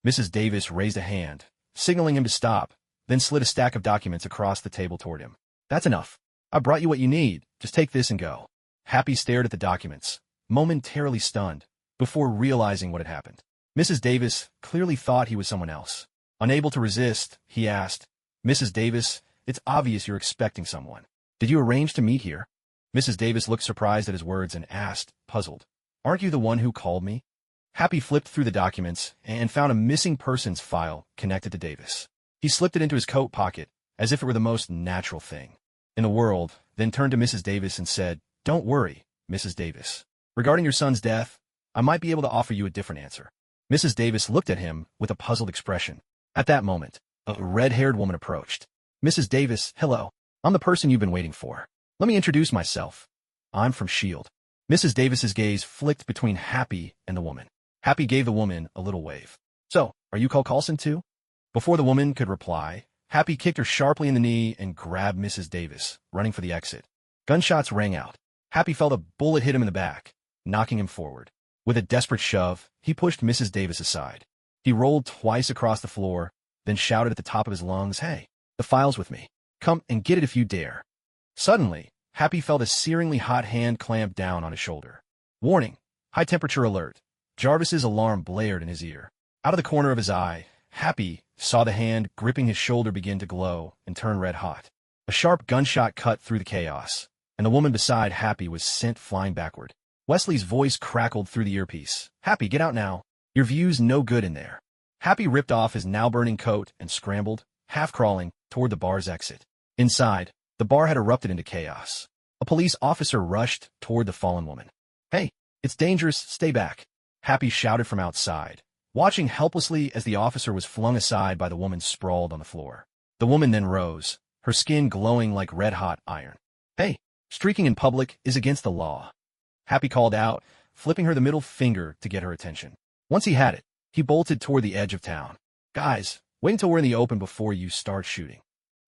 Mrs. Davis raised a hand, signaling him to stop, then slid a stack of documents across the table toward him. That's enough. I brought you what you need. Just take this and go. Happy stared at the documents, momentarily stunned, before realizing what had happened. Mrs. Davis clearly thought he was someone else. Unable to resist, he asked, Mrs. Davis, it's obvious you're expecting someone. Did you arrange to meet here? Mrs. Davis looked surprised at his words and asked, puzzled, Aren't you the one who called me? Happy flipped through the documents and found a missing persons file connected to Davis. He slipped it into his coat pocket, as if it were the most natural thing in the world, then turned to Mrs. Davis and said, Don't worry, Mrs. Davis. Regarding your son's death, I might be able to offer you a different answer. Mrs. Davis looked at him with a puzzled expression. At that moment, a red-haired woman approached. Mrs. Davis, hello. I'm the person you've been waiting for. Let me introduce myself. I'm from S.H.I.E.L.D. Mrs. Davis's gaze flicked between Happy and the woman. Happy gave the woman a little wave. So, are you called Coulson too? Before the woman could reply, Happy kicked her sharply in the knee and grabbed Mrs. Davis, running for the exit. Gunshots rang out. Happy felt a bullet hit him in the back, knocking him forward. With a desperate shove, he pushed Mrs. Davis aside. He rolled twice across the floor, then shouted at the top of his lungs, Hey, the file's with me. Come and get it if you dare. Suddenly, Happy felt a searingly hot hand clamp down on his shoulder. Warning, high temperature alert. Jarvis's alarm blared in his ear. Out of the corner of his eye, Happy saw the hand gripping his shoulder begin to glow and turn red hot. A sharp gunshot cut through the chaos, and the woman beside Happy was sent flying backward. Wesley's voice crackled through the earpiece. Happy, get out now. Your view's no good in there. Happy ripped off his now-burning coat and scrambled, half-crawling, toward the bar's exit. Inside, the bar had erupted into chaos. A police officer rushed toward the fallen woman. Hey, it's dangerous, stay back. Happy shouted from outside, watching helplessly as the officer was flung aside by the woman sprawled on the floor. The woman then rose, her skin glowing like red-hot iron. Hey, streaking in public is against the law. Happy called out, flipping her the middle finger to get her attention. Once he had it, he bolted toward the edge of town. Guys, wait until we're in the open before you start shooting.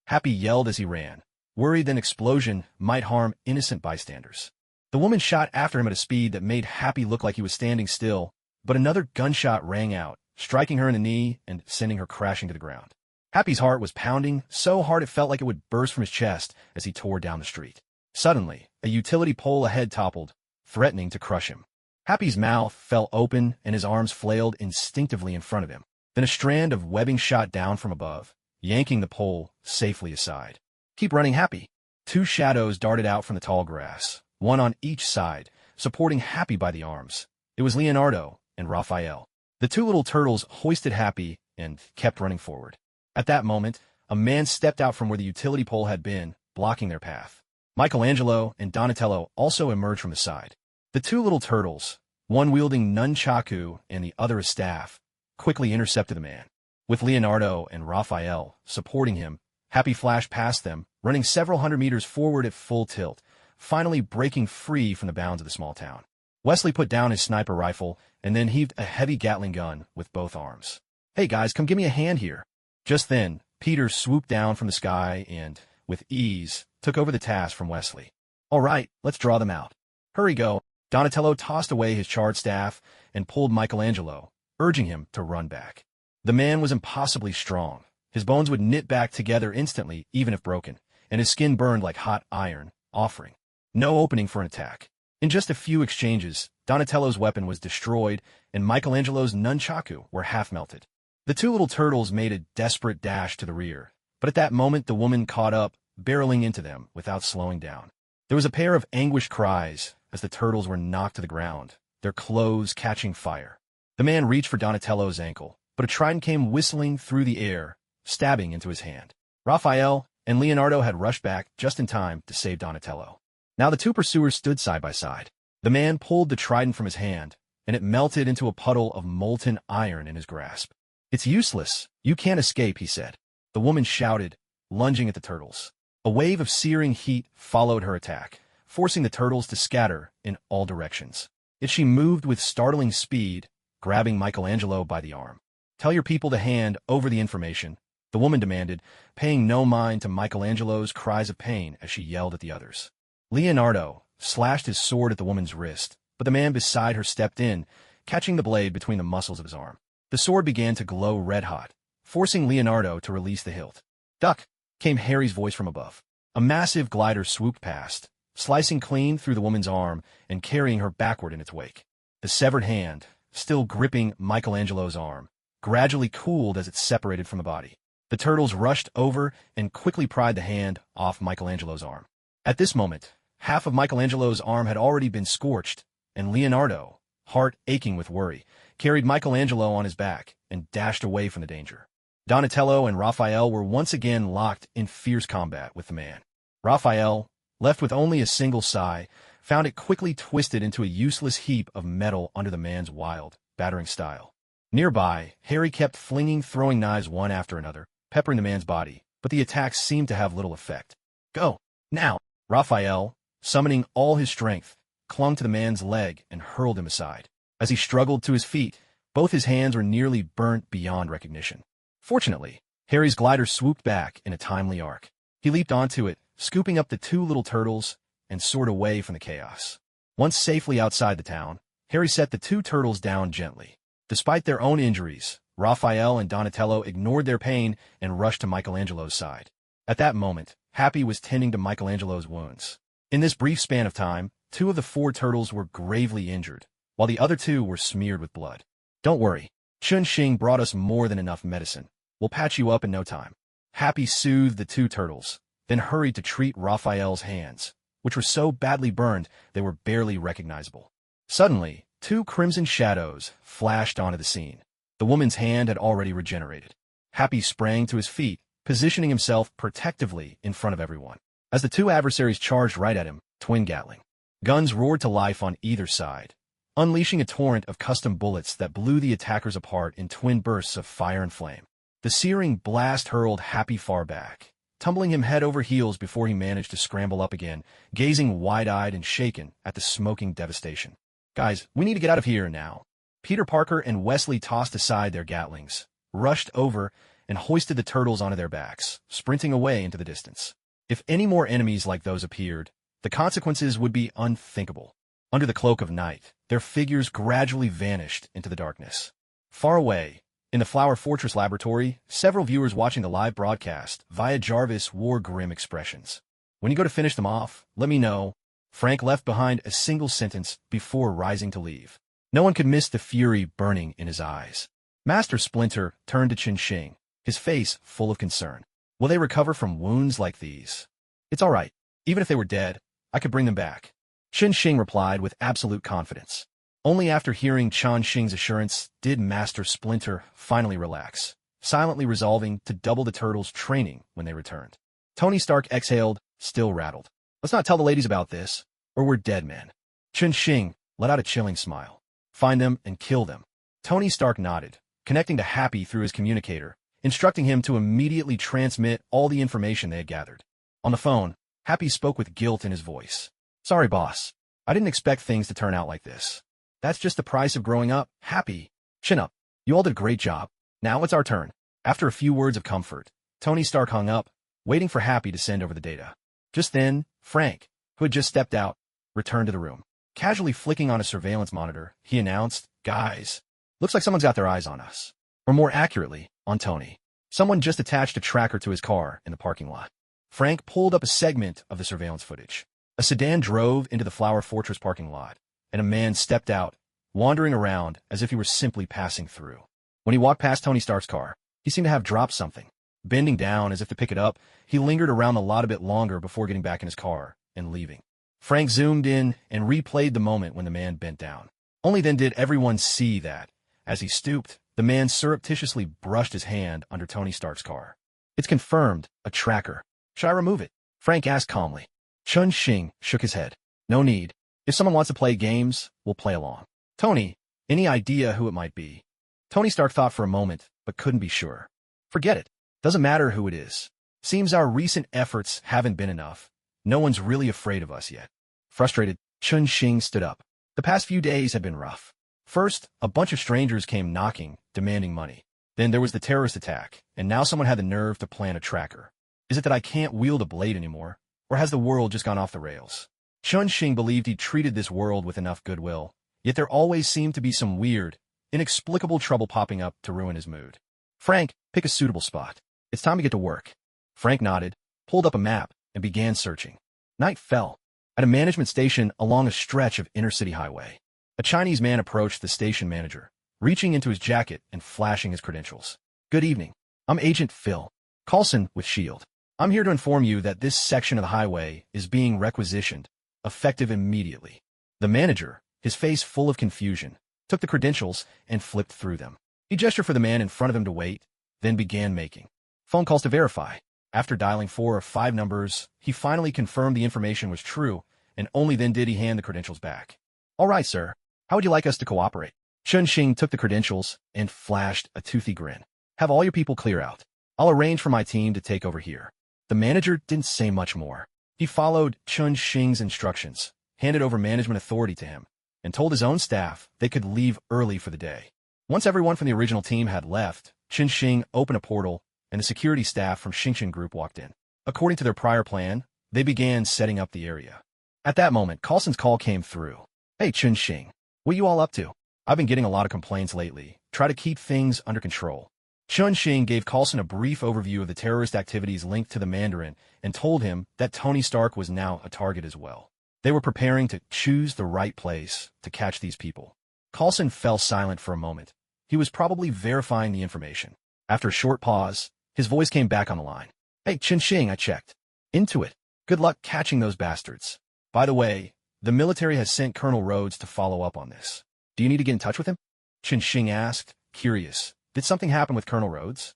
Happy yelled as he ran, worried an explosion might harm innocent bystanders. The woman shot after him at a speed that made Happy look like he was standing still, but another gunshot rang out, striking her in the knee and sending her crashing to the ground. Happy's heart was pounding so hard it felt like it would burst from his chest as he tore down the street. Suddenly, a utility pole ahead toppled, threatening to crush him. Happy's mouth fell open and his arms flailed instinctively in front of him. Then a strand of webbing shot down from above, yanking the pole safely aside. Keep running, Happy. Two shadows darted out from the tall grass, one on each side, supporting Happy by the arms. It was Leonardo and Raphael. The two little turtles hoisted Happy and kept running forward. At that moment, a man stepped out from where the utility pole had been, blocking their path. Michelangelo and Donatello also emerged from the side. The two little turtles, one wielding nunchaku and the other a staff, quickly intercepted the man. With Leonardo and Raphael supporting him, Happy flashed past them, running several hundred meters forward at full tilt, finally breaking free from the bounds of the small town. Wesley put down his sniper rifle and then heaved a heavy Gatling gun with both arms. Hey guys, come give me a hand here. Just then, Peter swooped down from the sky and, with ease, took over the task from Wesley. All right, let's draw them out. Hurry, go. Donatello tossed away his charred staff and pulled Michelangelo, urging him to run back. The man was impossibly strong. His bones would knit back together instantly, even if broken, and his skin burned like hot iron, offering no opening for an attack. In just a few exchanges, Donatello's weapon was destroyed and Michelangelo's nunchaku were half-melted. The two little turtles made a desperate dash to the rear, but at that moment the woman caught up, barreling into them without slowing down. There was a pair of anguished cries as the turtles were knocked to the ground, their clothes catching fire. The man reached for Donatello's ankle, but a trident came whistling through the air, stabbing into his hand. Raphael and Leonardo had rushed back just in time to save Donatello. Now the two pursuers stood side by side. The man pulled the trident from his hand, and it melted into a puddle of molten iron in his grasp. It's useless. You can't escape, he said. The woman shouted, lunging at the turtles. A wave of searing heat followed her attack, forcing the turtles to scatter in all directions. Yet she moved with startling speed, grabbing Michelangelo by the arm. Tell your people to hand over the information, the woman demanded, paying no mind to Michelangelo's cries of pain as she yelled at the others. Leonardo slashed his sword at the woman's wrist, but the man beside her stepped in, catching the blade between the muscles of his arm. The sword began to glow red-hot, forcing Leonardo to release the hilt. Duck! Came Harry's voice from above. A massive glider swooped past, slicing clean through the woman's arm and carrying her backward in its wake. The severed hand, still gripping Michelangelo's arm, gradually cooled as it separated from the body. The turtles rushed over and quickly pried the hand off Michelangelo's arm. At this moment, half of Michelangelo's arm had already been scorched, and Leonardo, heart aching with worry, carried Michelangelo on his back and dashed away from the danger. Donatello and Raphael were once again locked in fierce combat with the man. Raphael, left with only a single sigh, found it quickly twisted into a useless heap of metal under the man's wild, battering style. Nearby, Harry kept flinging throwing knives one after another, peppering the man's body, but the attacks seemed to have little effect. Go! Now! Raphael, summoning all his strength, clung to the man's leg and hurled him aside. As he struggled to his feet, both his hands were nearly burnt beyond recognition. Fortunately, Harry's glider swooped back in a timely arc. He leaped onto it, scooping up the two little turtles, and soared away from the chaos. Once safely outside the town, Harry set the two turtles down gently. Despite their own injuries, Raphael and Donatello ignored their pain and rushed to Michelangelo's side. At that moment, Happy was tending to Michelangelo's wounds. In this brief span of time, two of the four turtles were gravely injured, while the other two were smeared with blood. Don't worry, Chun Xing brought us more than enough medicine. We'll patch you up in no time. Happy soothed the two turtles, then hurried to treat Raphael's hands, which were so badly burned they were barely recognizable. Suddenly, two crimson shadows flashed onto the scene. The woman's hand had already regenerated. Happy sprang to his feet, positioning himself protectively in front of everyone. As the two adversaries charged right at him, twin Gatling guns roared to life on either side, unleashing a torrent of custom bullets that blew the attackers apart in twin bursts of fire and flame. The searing blast hurled Happy far back, tumbling him head over heels before he managed to scramble up again, gazing wide-eyed and shaken at the smoking devastation. "Guys, we need to get out of here now." Peter Parker and Wesley tossed aside their Gatlings, rushed over, and hoisted the turtles onto their backs, sprinting away into the distance. If any more enemies like those appeared, the consequences would be unthinkable. Under the cloak of night, their figures gradually vanished into the darkness. Far away, in the Flower Fortress laboratory, several viewers watching the live broadcast via Jarvis wore grim expressions. "When you go to finish them off, let me know." Frank left behind a single sentence before rising to leave. No one could miss the fury burning in his eyes. Master Splinter turned to Chun-Shing, his face full of concern. "Will they recover from wounds like these?" "It's all right. Even if they were dead, I could bring them back," Chun-Shing replied with absolute confidence. Only after hearing Chun-Shing's assurance did Master Splinter finally relax, silently resolving to double the turtles' training when they returned. Tony Stark exhaled, still rattled. "Let's not tell the ladies about this, or we're dead men." Chun-Shing let out a chilling smile. "Find them and kill them." Tony Stark nodded, connecting to Happy through his communicator, instructing him to immediately transmit all the information they had gathered. On the phone, Happy spoke with guilt in his voice. "Sorry, boss. I didn't expect things to turn out like this. That's just the price of growing up, Happy. Chin up. You all did a great job. Now it's our turn." After a few words of comfort, Tony Stark hung up, waiting for Happy to send over the data. Just then, Frank, who had just stepped out, returned to the room. Casually flicking on a surveillance monitor, he announced, "Guys, looks like someone's got their eyes on us. Or more accurately, on Tony. Someone just attached a tracker to his car in the parking lot." Frank pulled up a segment of the surveillance footage. A sedan drove into the Flower Fortress parking lot, and a man stepped out, wandering around as if he were simply passing through. When he walked past Tony Stark's car, he seemed to have dropped something. Bending down as if to pick it up, he lingered around the lot a bit longer before getting back in his car and leaving. Frank zoomed in and replayed the moment when the man bent down. Only then did everyone see that, as he stooped, the man surreptitiously brushed his hand under Tony Stark's car. "It's confirmed, a tracker. Should I remove it?" Frank asked calmly. Chun-Shing shook his head. "No need. If someone wants to play games, we'll play along." "Tony, any idea who it might be?" Tony Stark thought for a moment, but couldn't be sure. "Forget it. Doesn't matter who it is. Seems our recent efforts haven't been enough. No one's really afraid of us yet." Frustrated, Chun-Shing stood up. The past few days had been rough. First, a bunch of strangers came knocking, demanding money. Then there was the terrorist attack, and now someone had the nerve to plant a tracker. Is it that I can't wield a blade anymore, or has the world just gone off the rails? Chun-Shing believed he treated this world with enough goodwill, yet there always seemed to be some weird, inexplicable trouble popping up to ruin his mood. "Frank, pick a suitable spot. It's time to get to work." Frank nodded, pulled up a map, and began searching. Night fell. At a management station along a stretch of inner-city highway, a Chinese man approached the station manager, reaching into his jacket and flashing his credentials. "Good evening. I'm Agent Phil Coulson with S.H.I.E.L.D. I'm here to inform you that this section of the highway is being requisitioned, effective immediately." The manager, his face full of confusion, took the credentials and flipped through them. He gestured for the man in front of him to wait, then began making phone calls to verify. After dialing 4 or 5 numbers, he finally confirmed the information was true, and only then did he hand the credentials back. "All right, sir. How would you like us to cooperate?" Chun-Shing took the credentials and flashed a toothy grin. "Have all your people clear out. I'll arrange for my team to take over here." The manager didn't say much more. He followed Chun-Shing's instructions, handed over management authority to him, and told his own staff they could leave early for the day. Once everyone from the original team had left, Chun-Shing opened a portal, and the security staff from Shingshin Group walked in. According to their prior plan, they began setting up the area. At that moment, Coulson's call came through. "Hey, Chun-Shing, what you all up to? I've been getting a lot of complaints lately. Try to keep things under control." Chun-Shing gave Coulson a brief overview of the terrorist activities linked to the Mandarin and told him that Tony Stark was now a target as well. They were preparing to choose the right place to catch these people. Coulson fell silent for a moment. He was probably verifying the information. After a short pause, his voice came back on the line. "Hey, Chun-Shing, I checked into it. Good luck catching those bastards." By the way, the military has sent Colonel Rhodes to follow up on this. Do you need to get in touch with him? Chen Xing asked, curious. Did something happen with Colonel Rhodes?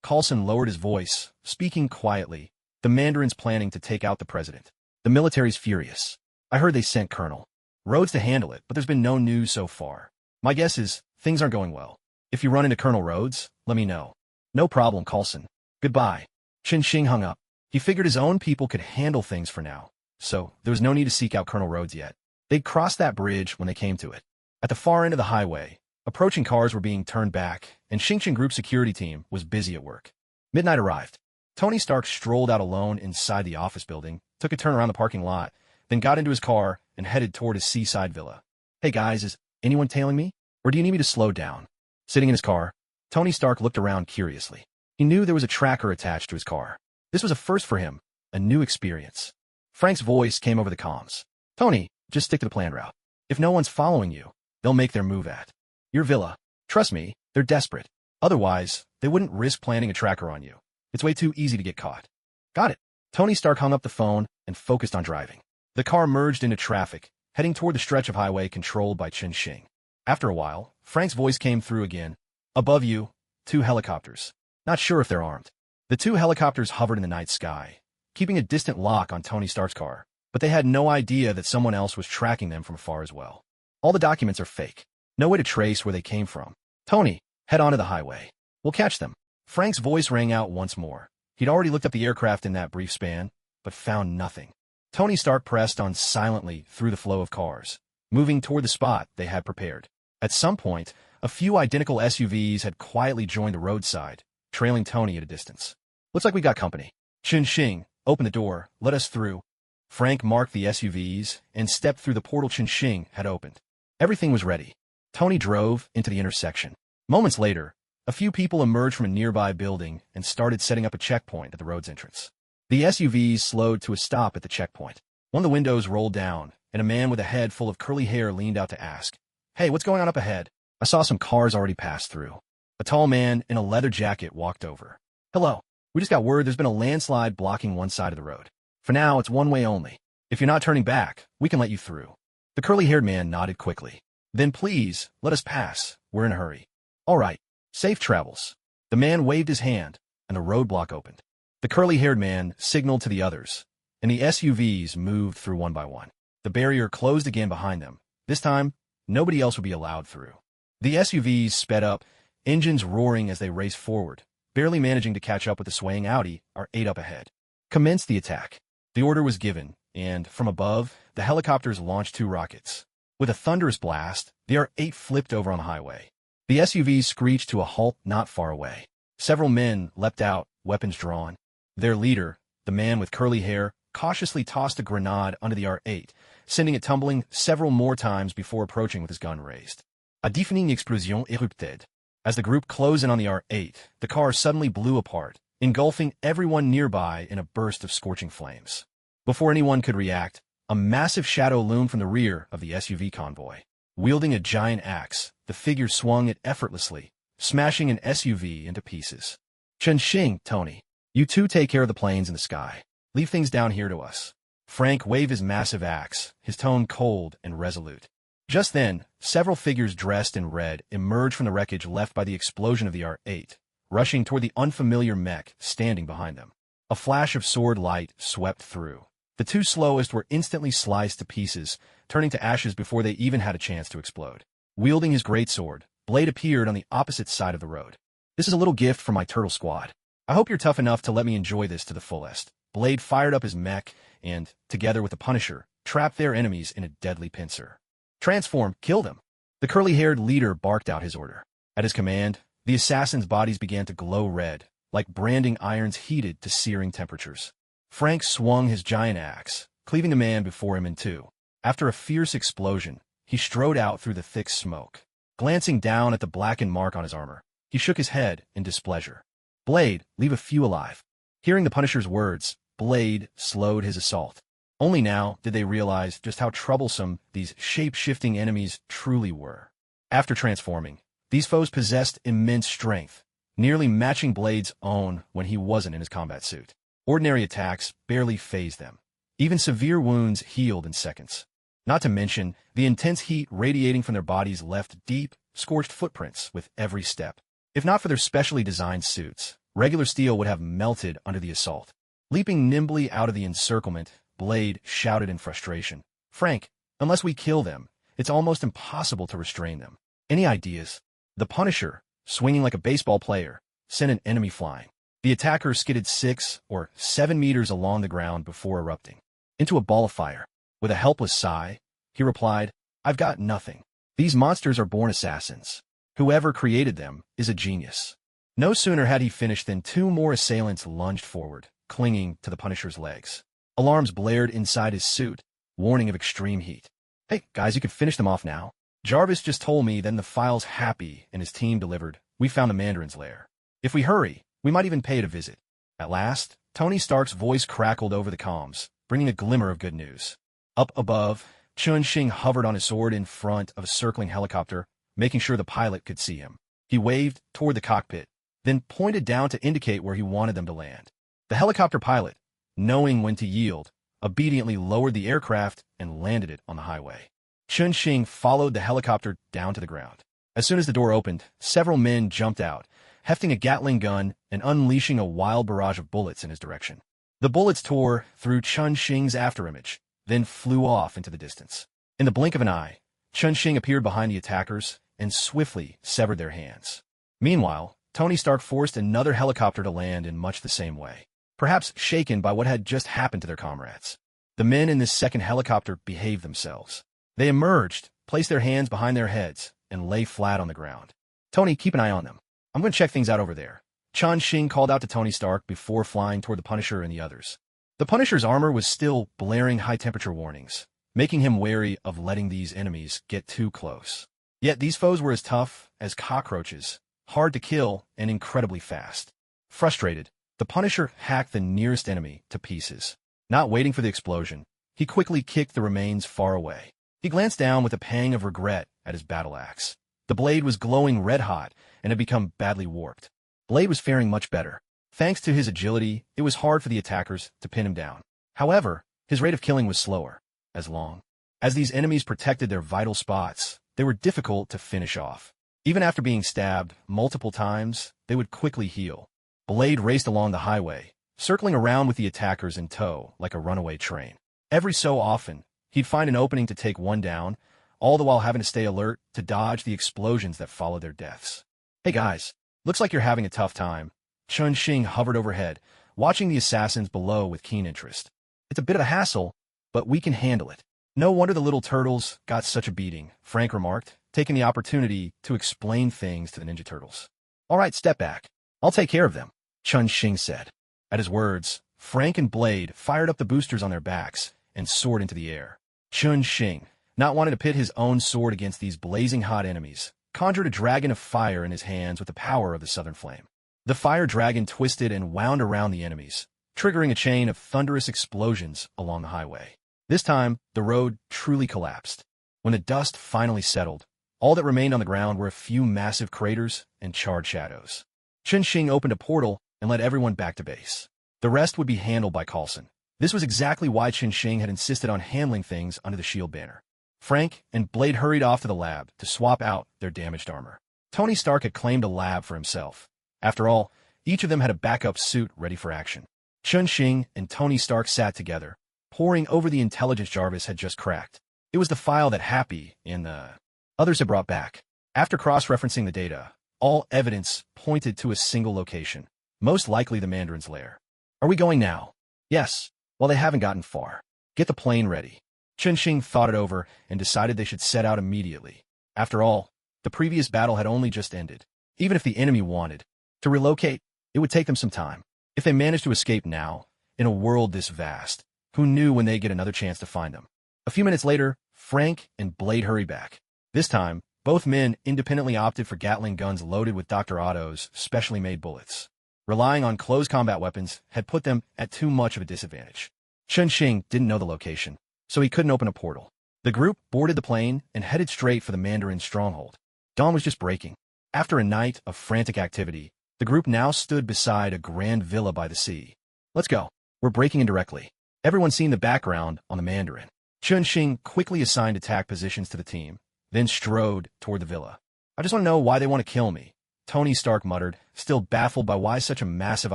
Coulson lowered his voice, speaking quietly. The Mandarin's planning to take out the president. The military's furious. I heard they sent Colonel Rhodes to handle it, but there's been no news so far. My guess is things aren't going well. If you run into Colonel Rhodes, let me know. No problem, Coulson. Goodbye. Chen Xing hung up. He figured his own people could handle things for now, so there was no need to seek out Colonel Rhodes yet. They'd crossed that bridge when they came to it. At the far end of the highway, approaching cars were being turned back, and Xingchen Group security team was busy at work. Midnight arrived. Tony Stark strolled out alone inside the office building, took a turn around the parking lot, then got into his car and headed toward his seaside villa. Hey guys, is anyone tailing me? Or do you need me to slow down? Sitting in his car, Tony Stark looked around curiously. He knew there was a tracker attached to his car. This was a first for him, a new experience. Frank's voice came over the comms. Tony, just stick to the planned route. If no one's following you, they'll make their move at your villa. Trust me, they're desperate. Otherwise, they wouldn't risk planting a tracker on you. It's way too easy to get caught. Got it. Tony Stark hung up the phone and focused on driving. The car merged into traffic, heading toward the stretch of highway controlled by Chen Xing. After a while, Frank's voice came through again. Above you, 2 helicopters. Not sure if they're armed. The 2 helicopters hovered in the night sky, keeping a distant lock on Tony Stark's car, but they had no idea that someone else was tracking them from afar as well. All the documents are fake. No way to trace where they came from. Tony, head onto the highway. We'll catch them. Frank's voice rang out once more. He'd already looked up the aircraft in that brief span, but found nothing. Tony Stark pressed on silently through the flow of cars, moving toward the spot they had prepared. At some point, a few identical SUVs had quietly joined the roadside, trailing Tony at a distance. Looks like we got company. Chen Xing, open the door, let us through. Frank marked the SUVs and stepped through the portal Chen Xing had opened. Everything was ready. Tony drove into the intersection. Moments later, a few people emerged from a nearby building and started setting up a checkpoint at the road's entrance. The SUVs slowed to a stop at the checkpoint. One of the windows rolled down, and a man with a head full of curly hair leaned out to ask, Hey, what's going on up ahead? I saw some cars already pass through. A tall man in a leather jacket walked over. Hello. We just got word there's been a landslide blocking one side of the road. For now, it's one way only. If you're not turning back, we can let you through. The curly-haired man nodded quickly. Then please, let us pass. We're in a hurry. All right. Safe travels. The man waved his hand, and the roadblock opened. The curly-haired man signaled to the others, and the SUVs moved through one by one. The barrier closed again behind them. This time, nobody else would be allowed through. The SUVs sped up, engines roaring as they raced forward, barely managing to catch up with the swaying Audi R8 up ahead. Commence the attack. The order was given, and, from above, the helicopters launched 2 rockets. With a thunderous blast, the R8 flipped over on the highway. The SUVs screeched to a halt not far away. Several men leapt out, weapons drawn. Their leader, the man with curly hair, cautiously tossed a grenade under the R8, sending it tumbling several more times before approaching with his gun raised. A deafening explosion erupted. As the group closed in on the R8, the car suddenly blew apart, engulfing everyone nearby in a burst of scorching flames. Before anyone could react, a massive shadow loomed from the rear of the SUV convoy. Wielding a giant axe, the figure swung it effortlessly, smashing an SUV into pieces. Chen Xing, Tony, you two take care of the planes in the sky. Leave things down here to us. Frank waved his massive axe, his tone cold and resolute. Just then, several figures dressed in red emerged from the wreckage left by the explosion of the R8, rushing toward the unfamiliar mech standing behind them. A flash of sword light swept through. The 2 slowest were instantly sliced to pieces, turning to ashes before they even had a chance to explode. Wielding his greatsword, Blade appeared on the opposite side of the road. This is a little gift from my turtle squad. I hope you're tough enough to let me enjoy this to the fullest. Blade fired up his mech and, together with the Punisher, trapped their enemies in a deadly pincer. Transform, kill them. The curly-haired leader barked out his order. At his command, the assassins' bodies began to glow red, like branding irons heated to searing temperatures. Frank swung his giant axe, cleaving the man before him in 2. After a fierce explosion, he strode out through the thick smoke. Glancing down at the blackened mark on his armor, he shook his head in displeasure. Blade, leave a few alive. Hearing the Punisher's words, Blade slowed his assault. Only now did they realize just how troublesome these shape-shifting enemies truly were. After transforming, these foes possessed immense strength, nearly matching Blade's own when he wasn't in his combat suit. Ordinary attacks barely fazed them. Even severe wounds healed in seconds. Not to mention, the intense heat radiating from their bodies left deep, scorched footprints with every step. If not for their specially designed suits, regular steel would have melted under the assault. Leaping nimbly out of the encirclement, Blade shouted in frustration, "Frank, unless we kill them, it's almost impossible to restrain them. Any ideas?" The Punisher, swinging like a baseball player, sent an enemy flying. The attacker skidded 6 or 7 meters along the ground before erupting into a ball of fire. With a helpless sigh, he replied, "I've got nothing. These monsters are born assassins. Whoever created them is a genius." No sooner had he finished than 2 more assailants lunged forward, clinging to the Punisher's legs. Alarms blared inside his suit, warning of extreme heat. "Hey, guys, you could finish them off now. Jarvis just told me then the file's Happy and his team delivered. We found the Mandarin's lair. If we hurry, we might even pay it a visit." At last, Tony Stark's voice crackled over the comms, bringing a glimmer of good news. Up above, Chun-Shing hovered on his sword in front of a circling helicopter, making sure the pilot could see him. He waved toward the cockpit, then pointed down to indicate where he wanted them to land. The helicopter pilot, knowing when to yield, obediently lowered the aircraft and landed it on the highway. Chun-Shing followed the helicopter down to the ground. As soon as the door opened, several men jumped out, hefting a Gatling gun and unleashing a wild barrage of bullets in his direction. The bullets tore through Chun-Shing's afterimage, then flew off into the distance. In the blink of an eye, Chun-Shing appeared behind the attackers and swiftly severed their hands. Meanwhile, Tony Stark forced another helicopter to land in much the same way, perhaps shaken by what had just happened to their comrades. The men in this second helicopter behaved themselves. They emerged, placed their hands behind their heads, and lay flat on the ground. "Tony, keep an eye on them. I'm going to check things out over there," Chun-Shing called out to Tony Stark before flying toward the Punisher and the others. The Punisher's armor was still blaring high-temperature warnings, making him wary of letting these enemies get too close. Yet these foes were as tough as cockroaches, hard to kill, and incredibly fast. Frustrated, the Punisher hacked the nearest enemy to pieces. Not waiting for the explosion, he quickly kicked the remains far away. He glanced down with a pang of regret at his battle axe. The blade was glowing red-hot and had become badly warped. Blade was faring much better. Thanks to his agility, it was hard for the attackers to pin him down. However, his rate of killing was slower. As long as these enemies protected their vital spots, they were difficult to finish off. Even after being stabbed multiple times, they would quickly heal. Blade raced along the highway, circling around with the attackers in tow like a runaway train. Every so often, he'd find an opening to take one down, all the while having to stay alert to dodge the explosions that followed their deaths. "Hey guys, looks like you're having a tough time." Chun-Shing hovered overhead, watching the assassins below with keen interest. "It's a bit of a hassle, but we can handle it." "No wonder the little turtles got such a beating," Frank remarked, taking the opportunity to explain things to the Ninja Turtles. "All right, step back. I'll take care of them," Chun-Shing said. At his words, Frank and Blade fired up the boosters on their backs and soared into the air. Chun-Shing, not wanting to pit his own sword against these blazing hot enemies, conjured a dragon of fire in his hands with the power of the Southern Flame. The fire dragon twisted and wound around the enemies, triggering a chain of thunderous explosions along the highway. This time, the road truly collapsed. When the dust finally settled, all that remained on the ground were a few massive craters and charred shadows. Chun-Shing opened a portal and led everyone back to base. The rest would be handled by Coulson. This was exactly why Chun-Shing had insisted on handling things under the shield banner. Frank and Blade hurried off to the lab to swap out their damaged armor. Tony Stark had claimed a lab for himself. After all, each of them had a backup suit ready for action. Chun-Shing and Tony Stark sat together, poring over the intelligence Jarvis had just cracked. It was the file that Happy and the others had brought back. After cross-referencing the data, all evidence pointed to a single location, most likely the Mandarin's lair. "Are we going now?" "Yes." "Well, they haven't gotten far. Get the plane ready." Chun-Shing thought it over and decided they should set out immediately. After all, the previous battle had only just ended. Even if the enemy wanted to relocate, it would take them some time. If they managed to escape now, in a world this vast, who knew when they'd get another chance to find them? A few minutes later, Frank and Blade hurried back. This time, both men independently opted for Gatling guns loaded with Dr. Otto's specially made bullets. Relying on close combat weapons had put them at too much of a disadvantage. Chun-Shing didn't know the location, so he couldn't open a portal. The group boarded the plane and headed straight for the Mandarin's stronghold. Dawn was just breaking. After a night of frantic activity, the group now stood beside a grand villa by the sea. "Let's go. We're breaking in directly." Everyone seen the background on the Mandarin. Chun-Shing quickly assigned attack positions to the team, then strode toward the villa. I just want to know why they want to kill me, Tony Stark muttered, still baffled by why such a massive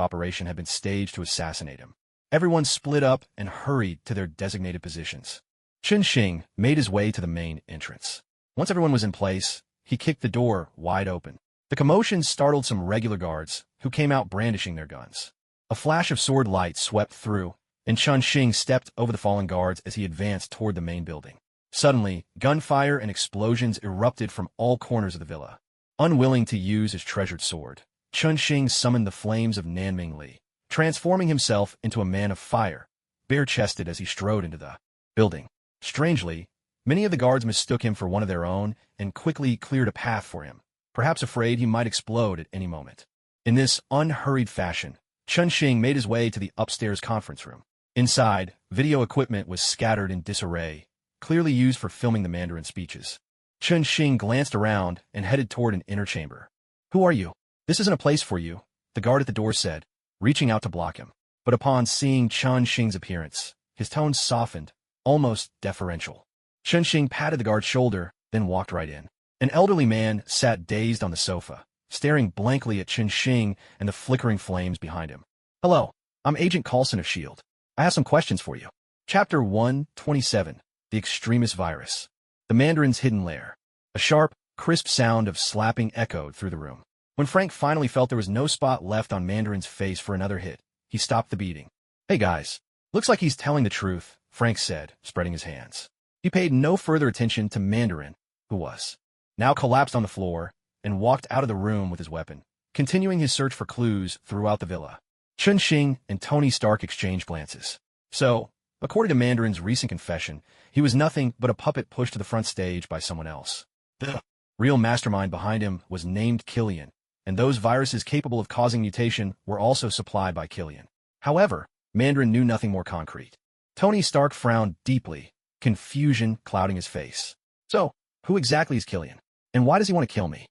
operation had been staged to assassinate him. Everyone split up and hurried to their designated positions. Chun-Shing made his way to the main entrance. Once everyone was in place, he kicked the door wide open. The commotion startled some regular guards, who came out brandishing their guns. A flash of sword light swept through, and Chun-Shing stepped over the fallen guards as he advanced toward the main building. Suddenly, gunfire and explosions erupted from all corners of the villa. Unwilling to use his treasured sword, Chun-Shing summoned the flames of Nanming Li, transforming himself into a man of fire, bare-chested as he strode into the building. Strangely, many of the guards mistook him for one of their own and quickly cleared a path for him, perhaps afraid he might explode at any moment. In this unhurried fashion, Chun-Shing made his way to the upstairs conference room. Inside, video equipment was scattered in disarray, clearly used for filming the Mandarin speeches. Chun-Shing glanced around and headed toward an inner chamber. "Who are you? This isn't a place for you," the guard at the door said, reaching out to block him. But upon seeing Chun-Shing's appearance, his tone softened, almost deferential. Chun-Shing patted the guard's shoulder, then walked right in. An elderly man sat dazed on the sofa, staring blankly at Chun-Shing and the flickering flames behind him. "Hello, I'm Agent Coulson of S.H.I.E.L.D. I have some questions for you." Chapter 127, The Extremist Virus. The Mandarin's Hidden Lair. A sharp, crisp sound of slapping echoed through the room. When Frank finally felt there was no spot left on Mandarin's face for another hit, he stopped the beating. "Hey guys, looks like he's telling the truth," Frank said, spreading his hands. He paid no further attention to Mandarin, who was now collapsed on the floor, and walked out of the room with his weapon, continuing his search for clues throughout the villa. Chun-Shing and Tony Stark exchanged glances. So, according to Mandarin's recent confession, he was nothing but a puppet pushed to the front stage by someone else. The real mastermind behind him was named Killian, and those viruses capable of causing mutation were also supplied by Killian. However, Mandarin knew nothing more concrete. Tony Stark frowned deeply, confusion clouding his face. "So, who exactly is Killian? And why does he want to kill me?"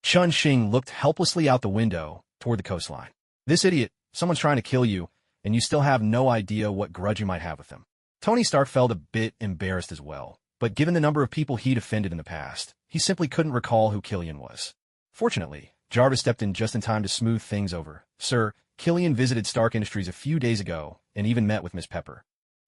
Chun-Shing looked helplessly out the window toward the coastline. "This idiot, someone's trying to kill you, and you still have no idea what grudge you might have with them." Tony Stark felt a bit embarrassed as well, but given the number of people he'd offended in the past, he simply couldn't recall who Killian was. Fortunately, Jarvis stepped in just in time to smooth things over. "Sir, Killian visited Stark Industries a few days ago and even met with Miss Pepper."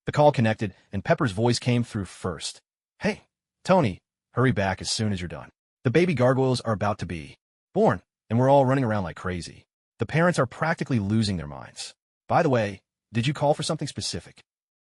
The call connected, and Pepper's voice came through first. "Hey, Tony, hurry back as soon as you're done. The baby gargoyles are about to be born, and we're all running around like crazy. The parents are practically losing their minds. By the way, did you call for something specific?"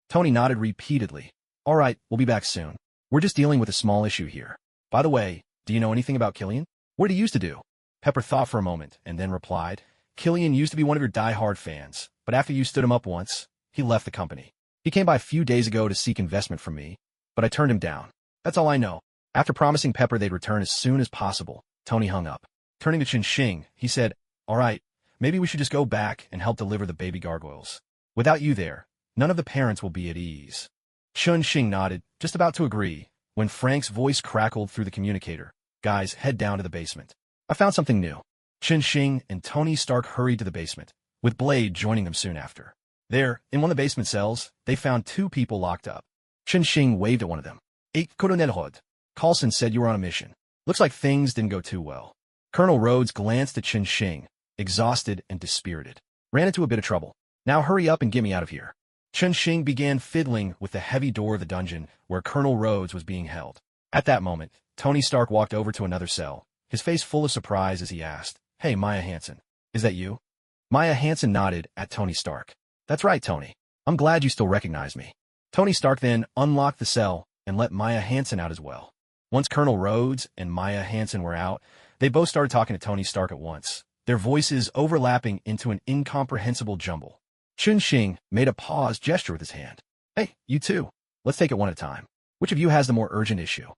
Tony nodded repeatedly. "All right, we'll be back soon. We're just dealing with a small issue here. By the way, do you know anything about Killian? What did he used to do?" Pepper thought for a moment and then replied, "Killian used to be one of your die-hard fans, but after you stood him up once, he left the company. He came by a few days ago to seek investment from me, but I turned him down. That's all I know." After promising Pepper they'd return as soon as possible, Tony hung up. Turning to Chun-Shing, he said, "All right, maybe we should just go back and help deliver the baby gargoyles. Without you there, none of the parents will be at ease." Chun-Shing nodded, just about to agree, when Frank's voice crackled through the communicator. "Guys, head down to the basement. I found something new." Chun-Shing and Tony Stark hurried to the basement, with Blade joining them soon after. There, in one of the basement cells, they found two people locked up. Chun-Shing waved at one of them. "Hey, Colonel Hood. Coulson said you were on a mission. Looks like things didn't go too well." Colonel Rhodes glanced at Chun-Shing, exhausted and dispirited. "Ran into a bit of trouble. Now hurry up and get me out of here." Chun-Shing began fiddling with the heavy door of the dungeon where Colonel Rhodes was being held. At that moment, Tony Stark walked over to another cell, his face full of surprise as he asked, "Hey, Maya Hansen, is that you?" Maya Hansen nodded at Tony Stark. "That's right, Tony. I'm glad you still recognize me." Tony Stark then unlocked the cell and let Maya Hansen out as well. Once Colonel Rhodes and Maya Hansen were out, they both started talking to Tony Stark at once, their voices overlapping into an incomprehensible jumble. Chun-Shing made a pause gesture with his hand. "Hey, you two. Let's take it one at a time. Which of you has the more urgent issue?"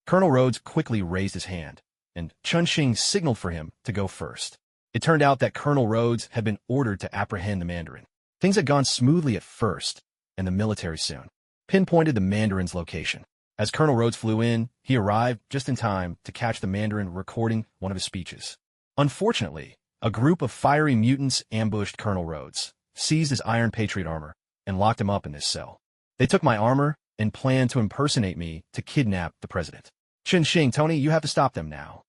Colonel Rhodes quickly raised his hand, and Chun-Shing signaled for him to go first. It turned out that Colonel Rhodes had been ordered to apprehend the Mandarin. Things had gone smoothly at first, and the military soon pinpointed the Mandarin's location. As Colonel Rhodes flew in, he arrived just in time to catch the Mandarin recording one of his speeches. Unfortunately, a group of fiery mutants ambushed Colonel Rhodes, seized his Iron Patriot armor, and locked him up in this cell. They took my armor and planned to impersonate me to kidnap the president. Chun-Shing, Tony, you have to stop them now,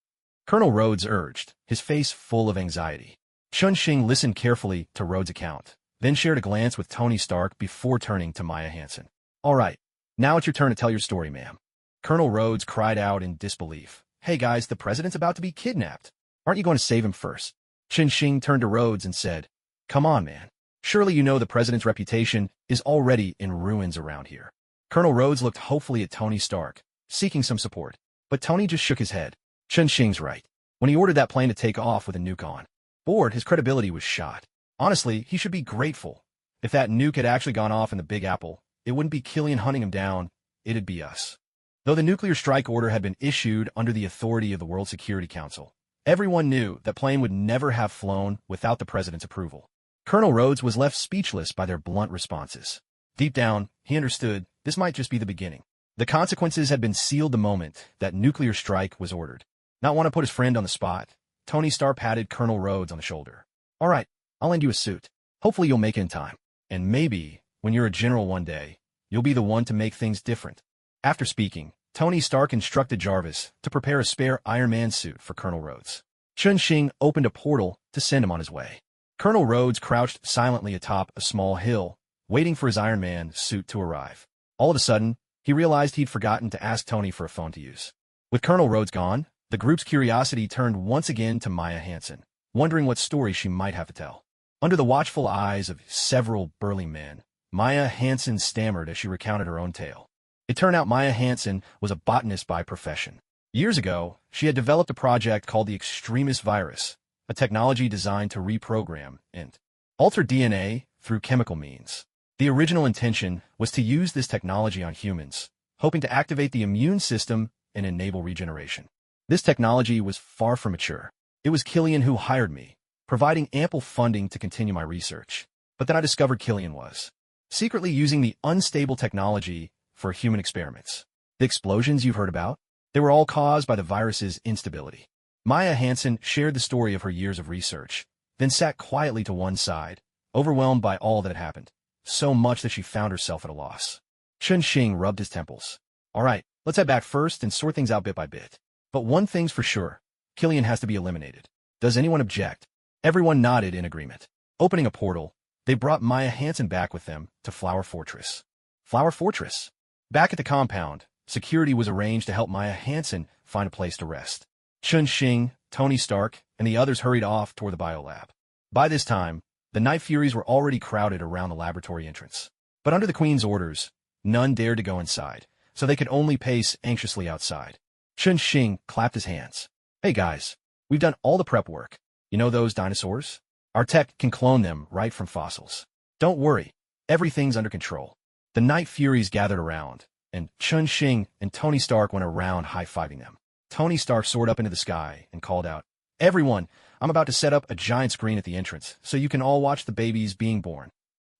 Colonel Rhodes urged, his face full of anxiety. Chun-Shing listened carefully to Rhodes' account, then shared a glance with Tony Stark before turning to Maya Hansen. All right, now it's your turn to tell your story, ma'am. Colonel Rhodes cried out in disbelief. Hey guys, the president's about to be kidnapped. Aren't you going to save him first? Chun-Shing turned to Rhodes and said, Come on, man. Surely you know the president's reputation is already in ruins around here. Colonel Rhodes looked hopefully at Tony Stark, seeking some support. But Tony just shook his head. Chun-Shing's right. When he ordered that plane to take off with a nuke on board, his credibility was shot. Honestly, he should be grateful. If that nuke had actually gone off in the Big Apple, it wouldn't be Killian hunting him down, it'd be us. Though the nuclear strike order had been issued under the authority of the World Security Council, everyone knew that plane would never have flown without the president's approval. Colonel Rhodes was left speechless by their blunt responses. Deep down, he understood this might just be the beginning. The consequences had been sealed the moment that nuclear strike was ordered. Not want to put his friend on the spot, Tony Stark patted Colonel Rhodes on the shoulder. All right, I'll lend you a suit. Hopefully you'll make it in time. And maybe, when you're a general one day, you'll be the one to make things different. After speaking, Tony Stark instructed Jarvis to prepare a spare Iron Man suit for Colonel Rhodes. Chun-Shing opened a portal to send him on his way. Colonel Rhodes crouched silently atop a small hill, waiting for his Iron Man suit to arrive. All of a sudden, he realized he'd forgotten to ask Tony for a phone to use. With Colonel Rhodes gone, the group's curiosity turned once again to Maya Hansen, wondering what story she might have to tell. Under the watchful eyes of several burly men, Maya Hansen stammered as she recounted her own tale. It turned out Maya Hansen was a botanist by profession. Years ago, she had developed a project called the Extremis virus, a technology designed to reprogram and alter DNA through chemical means. The original intention was to use this technology on humans, hoping to activate the immune system and enable regeneration. This technology was far from mature. It was Killian who hired me, providing ample funding to continue my research. But then I discovered Killian was secretly using the unstable technology for human experiments. The explosions you've heard about? They were all caused by the virus's instability. Maya Hansen shared the story of her years of research, then sat quietly to one side, overwhelmed by all that had happened, so much that she found herself at a loss. Chun-Shing rubbed his temples. All right, let's head back first and sort things out bit by bit. But one thing's for sure, Killian has to be eliminated. Does anyone object? Everyone nodded in agreement. Opening a portal, they brought Maya Hansen back with them to Flower Fortress. Flower Fortress? Back at the compound, security was arranged to help Maya Hansen find a place to rest. Chun-Shing, Tony Stark, and the others hurried off toward the biolab. By this time, the Night Furies were already crowded around the laboratory entrance. But under the Queen's orders, none dared to go inside, so they could only pace anxiously outside. Chun-Shing clapped his hands. Hey guys, we've done all the prep work. You know those dinosaurs? Our tech can clone them right from fossils. Don't worry, everything's under control. The Night Furies gathered around, and Chun-Shing and Tony Stark went around high-fiving them. Tony Stark soared up into the sky and called out, Everyone, I'm about to set up a giant screen at the entrance so you can all watch the babies being born.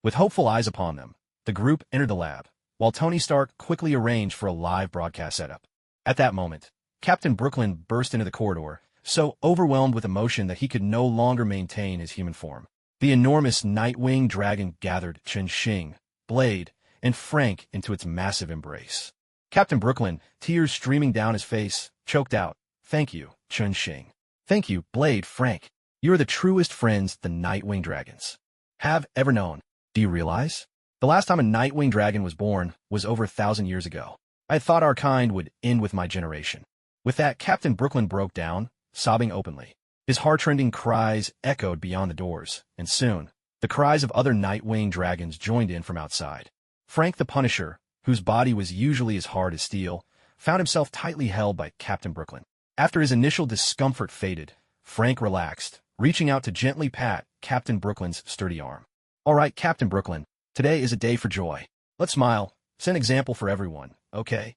With hopeful eyes upon them, the group entered the lab, while Tony Stark quickly arranged for a live broadcast setup. At that moment, Captain Brooklyn burst into the corridor, so overwhelmed with emotion that he could no longer maintain his human form. The enormous Nightwing dragon gathered Chun-Shing, Blade, and Frank into its massive embrace. Captain Brooklyn, tears streaming down his face, choked out, Thank you, Chun-Shing. Thank you, Blade, Frank. You are the truest friends the Nightwing dragons have ever known. Do you realize? The last time a Nightwing dragon was born was over 1,000 years ago. I thought our kind would end with my generation. With that, Captain Brooklyn broke down, sobbing openly. His heart-rending cries echoed beyond the doors, and soon, the cries of other Nightwing dragons joined in from outside. Frank the Punisher, whose body was usually as hard as steel, found himself tightly held by Captain Brooklyn. After his initial discomfort faded, Frank relaxed, reaching out to gently pat Captain Brooklyn's sturdy arm. All right, Captain Brooklyn, today is a day for joy. Let's smile, set an example for everyone, okay?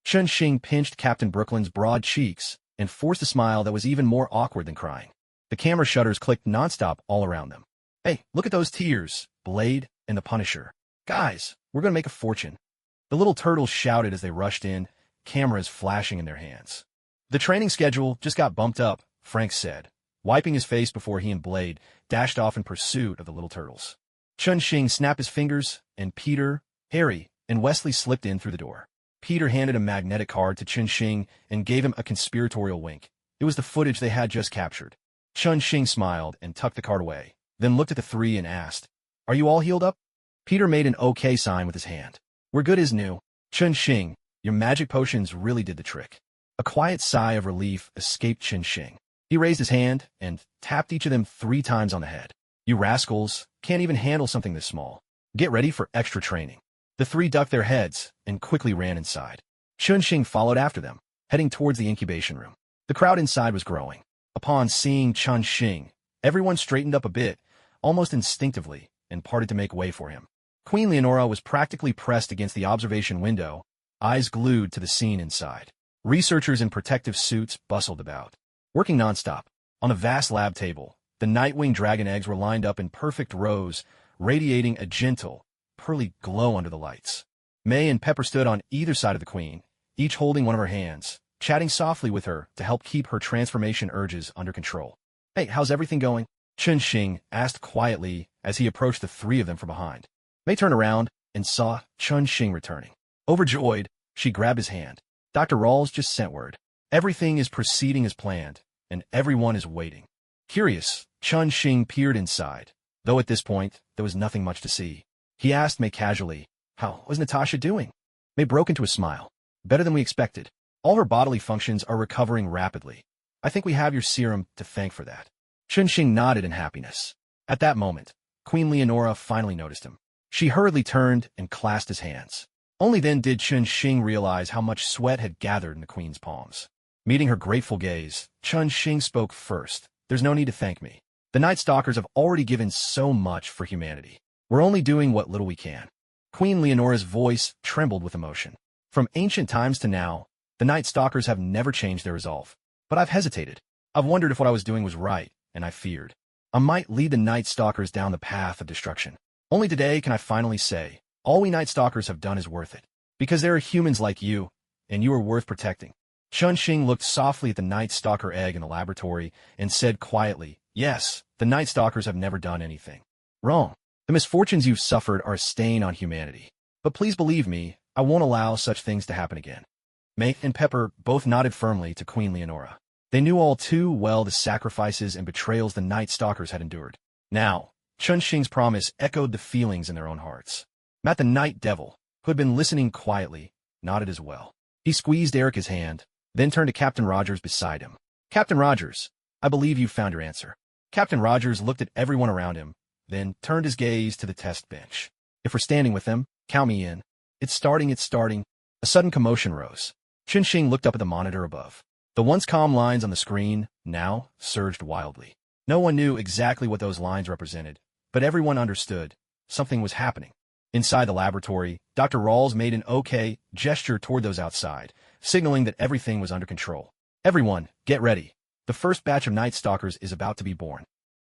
Chun-Shing pinched Captain Brooklyn's broad cheeks and forced a smile that was even more awkward than crying. The camera shutters clicked nonstop all around them. Hey, look at those tears, Blade and the Punisher. Guys, we're going to make a fortune. The little turtles shouted as they rushed in, cameras flashing in their hands. The training schedule just got bumped up, Frank said, wiping his face before he and Blade dashed off in pursuit of the little turtles. Chun Xing snapped his fingers, and Peter, Harry, and Wesley slipped in through the door. Peter handed a magnetic card to Chun Xing and gave him a conspiratorial wink. It was the footage they had just captured. Chun Xing smiled and tucked the card away, then looked at the three and asked, "Are you all healed up?" Peter made an OK sign with his hand. "We're good as new." "Chun Xing, your magic potions really did the trick." A quiet sigh of relief escaped Chun Xing. He raised his hand and tapped each of them 3 times on the head. "You rascals can't even handle something this small. Get ready for extra training." The 3 ducked their heads and quickly ran inside. Chun Xing followed after them, heading towards the incubation room. The crowd inside was growing. Upon seeing Chun Xing, everyone straightened up a bit, almost instinctively, and parted to make way for him. Queen Leonora was practically pressed against the observation window, eyes glued to the scene inside. Researchers in protective suits bustled about, working nonstop. On a vast lab table, the Nightwing dragon eggs were lined up in perfect rows, radiating a gentle, pearly glow under the lights. May and Pepper stood on either side of the queen, each holding one of her hands, chatting softly with her to help keep her transformation urges under control. "Hey, how's everything going?" Chun Xing asked quietly as he approached the 3 of them from behind. May turned around and saw Chun Xing returning. Overjoyed, she grabbed his hand. "Dr. Rawls just sent word. Everything is proceeding as planned, and everyone is waiting." Curious, Chun Xing peered inside, though at this point, there was nothing much to see. He asked May casually, "How was Natasha doing?" May broke into a smile. "Better than we expected. All her bodily functions are recovering rapidly. I think we have your serum to thank for that." Chun Xing nodded in happiness. At that moment, Queen Leonora finally noticed him. She hurriedly turned and clasped his hands. Only then did Chun Xing realize how much sweat had gathered in the queen's palms. Meeting her grateful gaze, Chun Xing spoke first. "There's no need to thank me. The Night Stalkers have already given so much for humanity. We're only doing what little we can." Queen Leonora's voice trembled with emotion. "From ancient times to now, the Night Stalkers have never changed their resolve. But I've hesitated. I've wondered if what I was doing was right, and I feared I might lead the Night Stalkers down the path of destruction. Only today can I finally say, all we Night Stalkers have done is worth it. Because there are humans like you, and you are worth protecting." Chun Xing looked softly at the Night Stalker egg in the laboratory and said quietly, "Yes, the Night Stalkers have never done anything wrong. The misfortunes you've suffered are a stain on humanity. But please believe me, I won't allow such things to happen again." May and Pepper both nodded firmly to Queen Leonora. They knew all too well the sacrifices and betrayals the Night Stalkers had endured. Now, Chun Xing's promise echoed the feelings in their own hearts. Matt the Night Devil, who had been listening quietly, nodded as well. He squeezed Erica's hand, then turned to Captain Rogers beside him. "Captain Rogers, I believe you've found your answer." Captain Rogers looked at everyone around him, then turned his gaze to the test bench. "If we're standing with them, count me in. It's starting. A sudden commotion rose. Chun Xing looked up at the monitor above. The once calm lines on the screen now surged wildly. No one knew exactly what those lines represented, but everyone understood something was happening. Inside the laboratory, Dr. Rawls made an OK gesture toward those outside, signaling that everything was under control. "Everyone, get ready. The first batch of Night Stalkers is about to be born."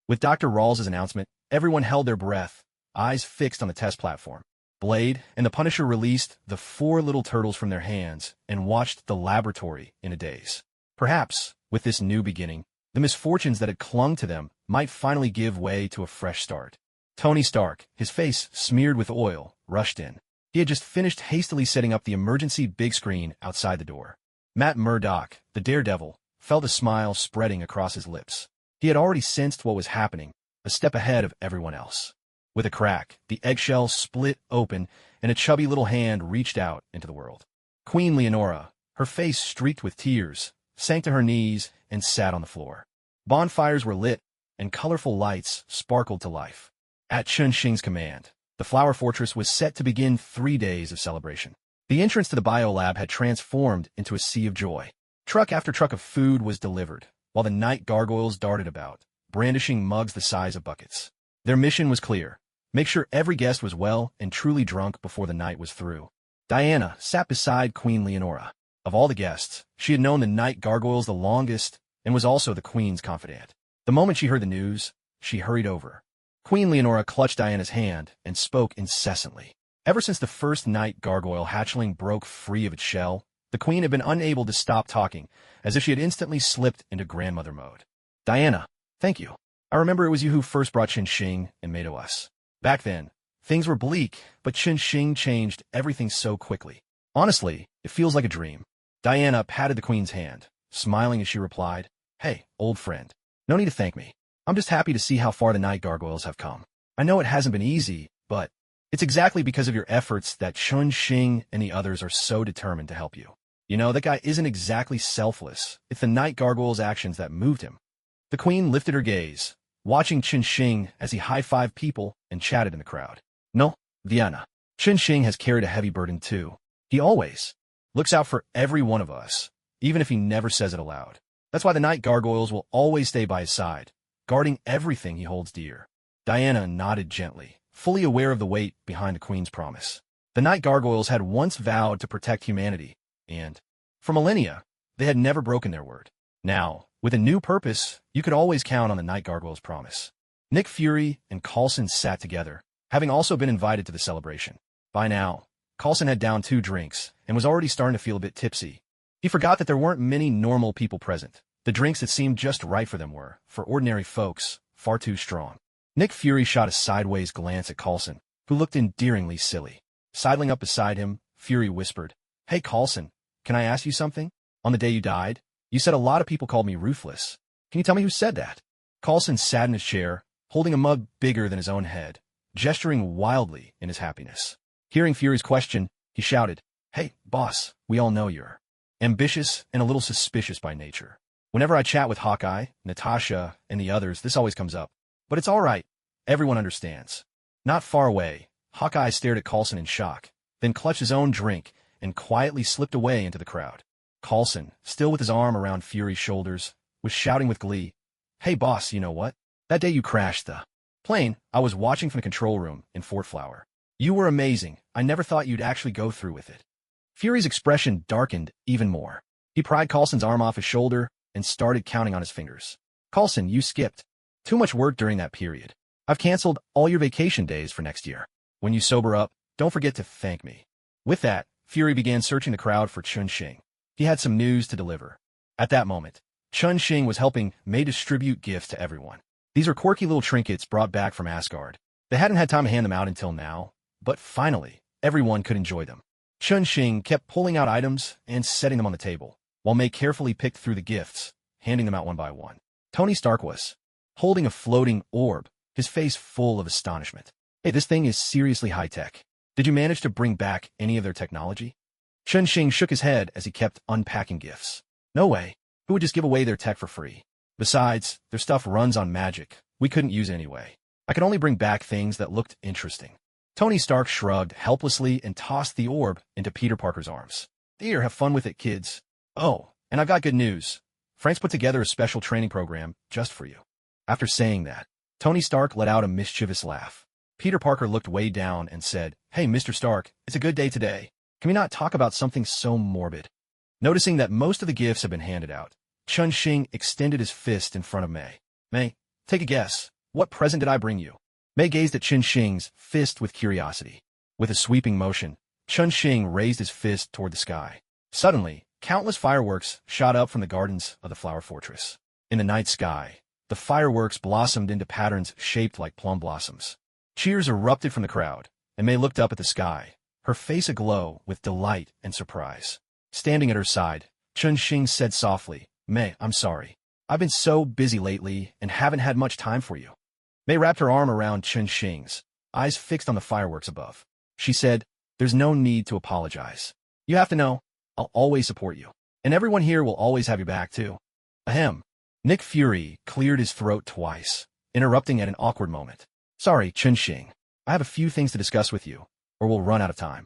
With Dr. Rawls' announcement, everyone held their breath, eyes fixed on the test platform. Blade and the Punisher released the 4 little turtles from their hands and watched the laboratory in a daze. Perhaps, with this new beginning, the misfortunes that had clung to them might finally give way to a fresh start. Tony Stark, his face smeared with oil, rushed in. He had just finished hastily setting up the emergency big screen outside the door. Matt Murdock, the Daredevil, felt a smile spreading across his lips. He had already sensed what was happening, a step ahead of everyone else. With a crack, the eggshell split open, and a chubby little hand reached out into the world. Queen Leonora, her face streaked with tears, sank to her knees and sat on the floor. Bonfires were lit, and colorful lights sparkled to life. At Chun Xing's command, the Flower Fortress was set to begin 3 days of celebration. The entrance to the biolab had transformed into a sea of joy. Truck after truck of food was delivered, while the night gargoyles darted about, brandishing mugs the size of buckets. Their mission was clear: make sure every guest was well and truly drunk before the night was through. Diana sat beside Queen Leonora. Of all the guests, she had known the night gargoyles the longest and was also the queen's confidant. The moment she heard the news, she hurried over. Queen Leonora clutched Diana's hand and spoke incessantly. Ever since the first night gargoyle hatchling broke free of its shell, the queen had been unable to stop talking, as if she had instantly slipped into grandmother mode. "Diana, thank you. I remember it was you who first brought Chun Xing and May to us. Back then, things were bleak, but Chun-Shing changed everything so quickly. Honestly, it feels like a dream. Diana patted the queen's hand, smiling as she replied, "Hey, old friend. No need to thank me. I'm just happy to see how far the night gargoyles have come. I know it hasn't been easy, but it's exactly because of your efforts that Chun-Shing and the others are so determined to help you. You know, that guy isn't exactly selfless. It's the night gargoyle's actions that moved him." The queen lifted her gaze, watching Chun-Shing as he high-fived people and chatted in the crowd. "No, Diana. Chun-Shing has carried a heavy burden too. He always looks out for every one of us, even if he never says it aloud. That's why the night gargoyles will always stay by his side, guarding everything he holds dear." Diana nodded gently, fully aware of the weight behind the queen's promise. The night gargoyles had once vowed to protect humanity, and, for millennia, they had never broken their word. Now, with a new purpose, you could always count on the night gargoyles' promise. Nick Fury and Coulson sat together, having also been invited to the celebration. By now, Coulson had downed 2 drinks and was already starting to feel a bit tipsy. He forgot that there weren't many normal people present. The drinks that seemed just right for them were, for ordinary folks, far too strong. Nick Fury shot a sideways glance at Coulson, who looked endearingly silly. Sidling up beside him, Fury whispered, "Hey Coulson, can I ask you something? On the day you died, you said a lot of people called me ruthless. Can you tell me who said that?" Coulson sat in his chair, holding a mug bigger than his own head, gesturing wildly in his happiness. Hearing Fury's question, he shouted, "Hey, boss, we all know you're ambitious and a little suspicious by nature. Whenever I chat with Hawkeye, Natasha, and the others, this always comes up. But it's all right. Everyone understands." Not far away, Hawkeye stared at Coulson in shock, then clutched his own drink and quietly slipped away into the crowd. Coulson, still with his arm around Fury's shoulders, was shouting with glee, "Hey boss, you know what? That day you crashed the plane, I was watching from the control room in Fort Flower. You were amazing. I never thought you'd actually go through with it." Fury's expression darkened even more. He pried Coulson's arm off his shoulder and started counting on his fingers. "Coulson, you skipped too much work during that period. I've canceled all your vacation days for next year. When you sober up, don't forget to thank me." With that, Fury began searching the crowd for Chun-Shing. He had some news to deliver. At that moment, Chun-Shing was helping May distribute gifts to everyone. These were quirky little trinkets brought back from Asgard. They hadn't had time to hand them out until now, but finally, everyone could enjoy them. Chun-Shing kept pulling out items and setting them on the table, while May carefully picked through the gifts, handing them out one by one. Tony Stark was holding a floating orb, his face full of astonishment. "Hey, this thing is seriously high-tech. Did you manage to bring back any of their technology?" Chun-Shing shook his head as he kept unpacking gifts. "No way. Who would just give away their tech for free? Besides, their stuff runs on magic. We couldn't use it anyway. I could only bring back things that looked interesting." Tony Stark shrugged helplessly and tossed the orb into Peter Parker's arms. "Here, have fun with it, kids. Oh, and I've got good news. Frank's put together a special training program just for you." After saying that, Tony Stark let out a mischievous laugh. Peter Parker looked way down and said, "Hey, Mr. Stark, it's a good day today. Can we not talk about something so morbid?" Noticing that most of the gifts had been handed out, Chun-Shing extended his fist in front of May. "May, take a guess. What present did I bring you?" May gazed at Chun-Shing's fist with curiosity. With a sweeping motion, Chun-Shing raised his fist toward the sky. Suddenly, countless fireworks shot up from the gardens of the Flower Fortress. In the night sky, the fireworks blossomed into patterns shaped like plum blossoms. Cheers erupted from the crowd, and May looked up at the sky, her face aglow with delight and surprise. Standing at her side, Chun-Shing said softly, "May, I'm sorry. I've been so busy lately and haven't had much time for you." May wrapped her arm around Chun-Shing's, eyes fixed on the fireworks above. She said, "There's no need to apologize. You have to know, I'll always support you. And everyone here will always have your back, too." Ahem. Nick Fury cleared his throat twice, interrupting at an awkward moment. "Sorry, Chun-Shing. I have a few things to discuss with you, or we'll run out of time."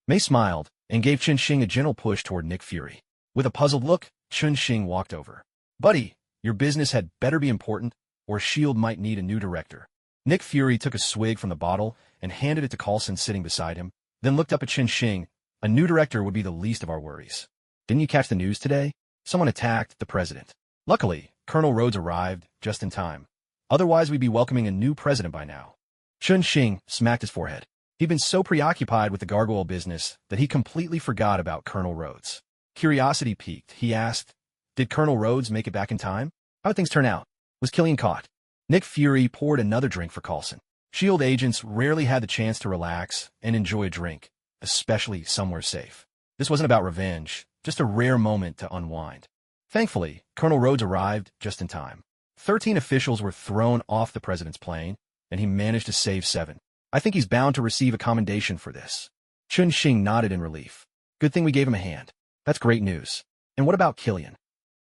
May smiled and gave Chun-Shing a gentle push toward Nick Fury. With a puzzled look, Chun-Shing walked over. "Buddy, your business had better be important, or S.H.I.E.L.D. might need a new director." Nick Fury took a swig from the bottle and handed it to Coulson sitting beside him, then looked up at Chun-Shing. "A new director would be the least of our worries. Didn't you catch the news today? Someone attacked the president. Luckily, Colonel Rhodes arrived just in time. Otherwise, we'd be welcoming a new president by now." Chun-Shing smacked his forehead. He'd been so preoccupied with the gargoyle business that he completely forgot about Colonel Rhodes. Curiosity piqued, he asked, "Did Colonel Rhodes make it back in time? How'd things turn out? Was Killian caught?" Nick Fury poured another drink for Coulson. S.H.I.E.L.D. agents rarely had the chance to relax and enjoy a drink, especially somewhere safe. This wasn't about revenge, just a rare moment to unwind. Thankfully, Colonel Rhodes arrived just in time. 13 officials were thrown off the president's plane, and he managed to save 7. I think he's bound to receive a commendation for this. Chun-Shing nodded in relief. Good thing we gave him a hand. That's great news. And what about Killian?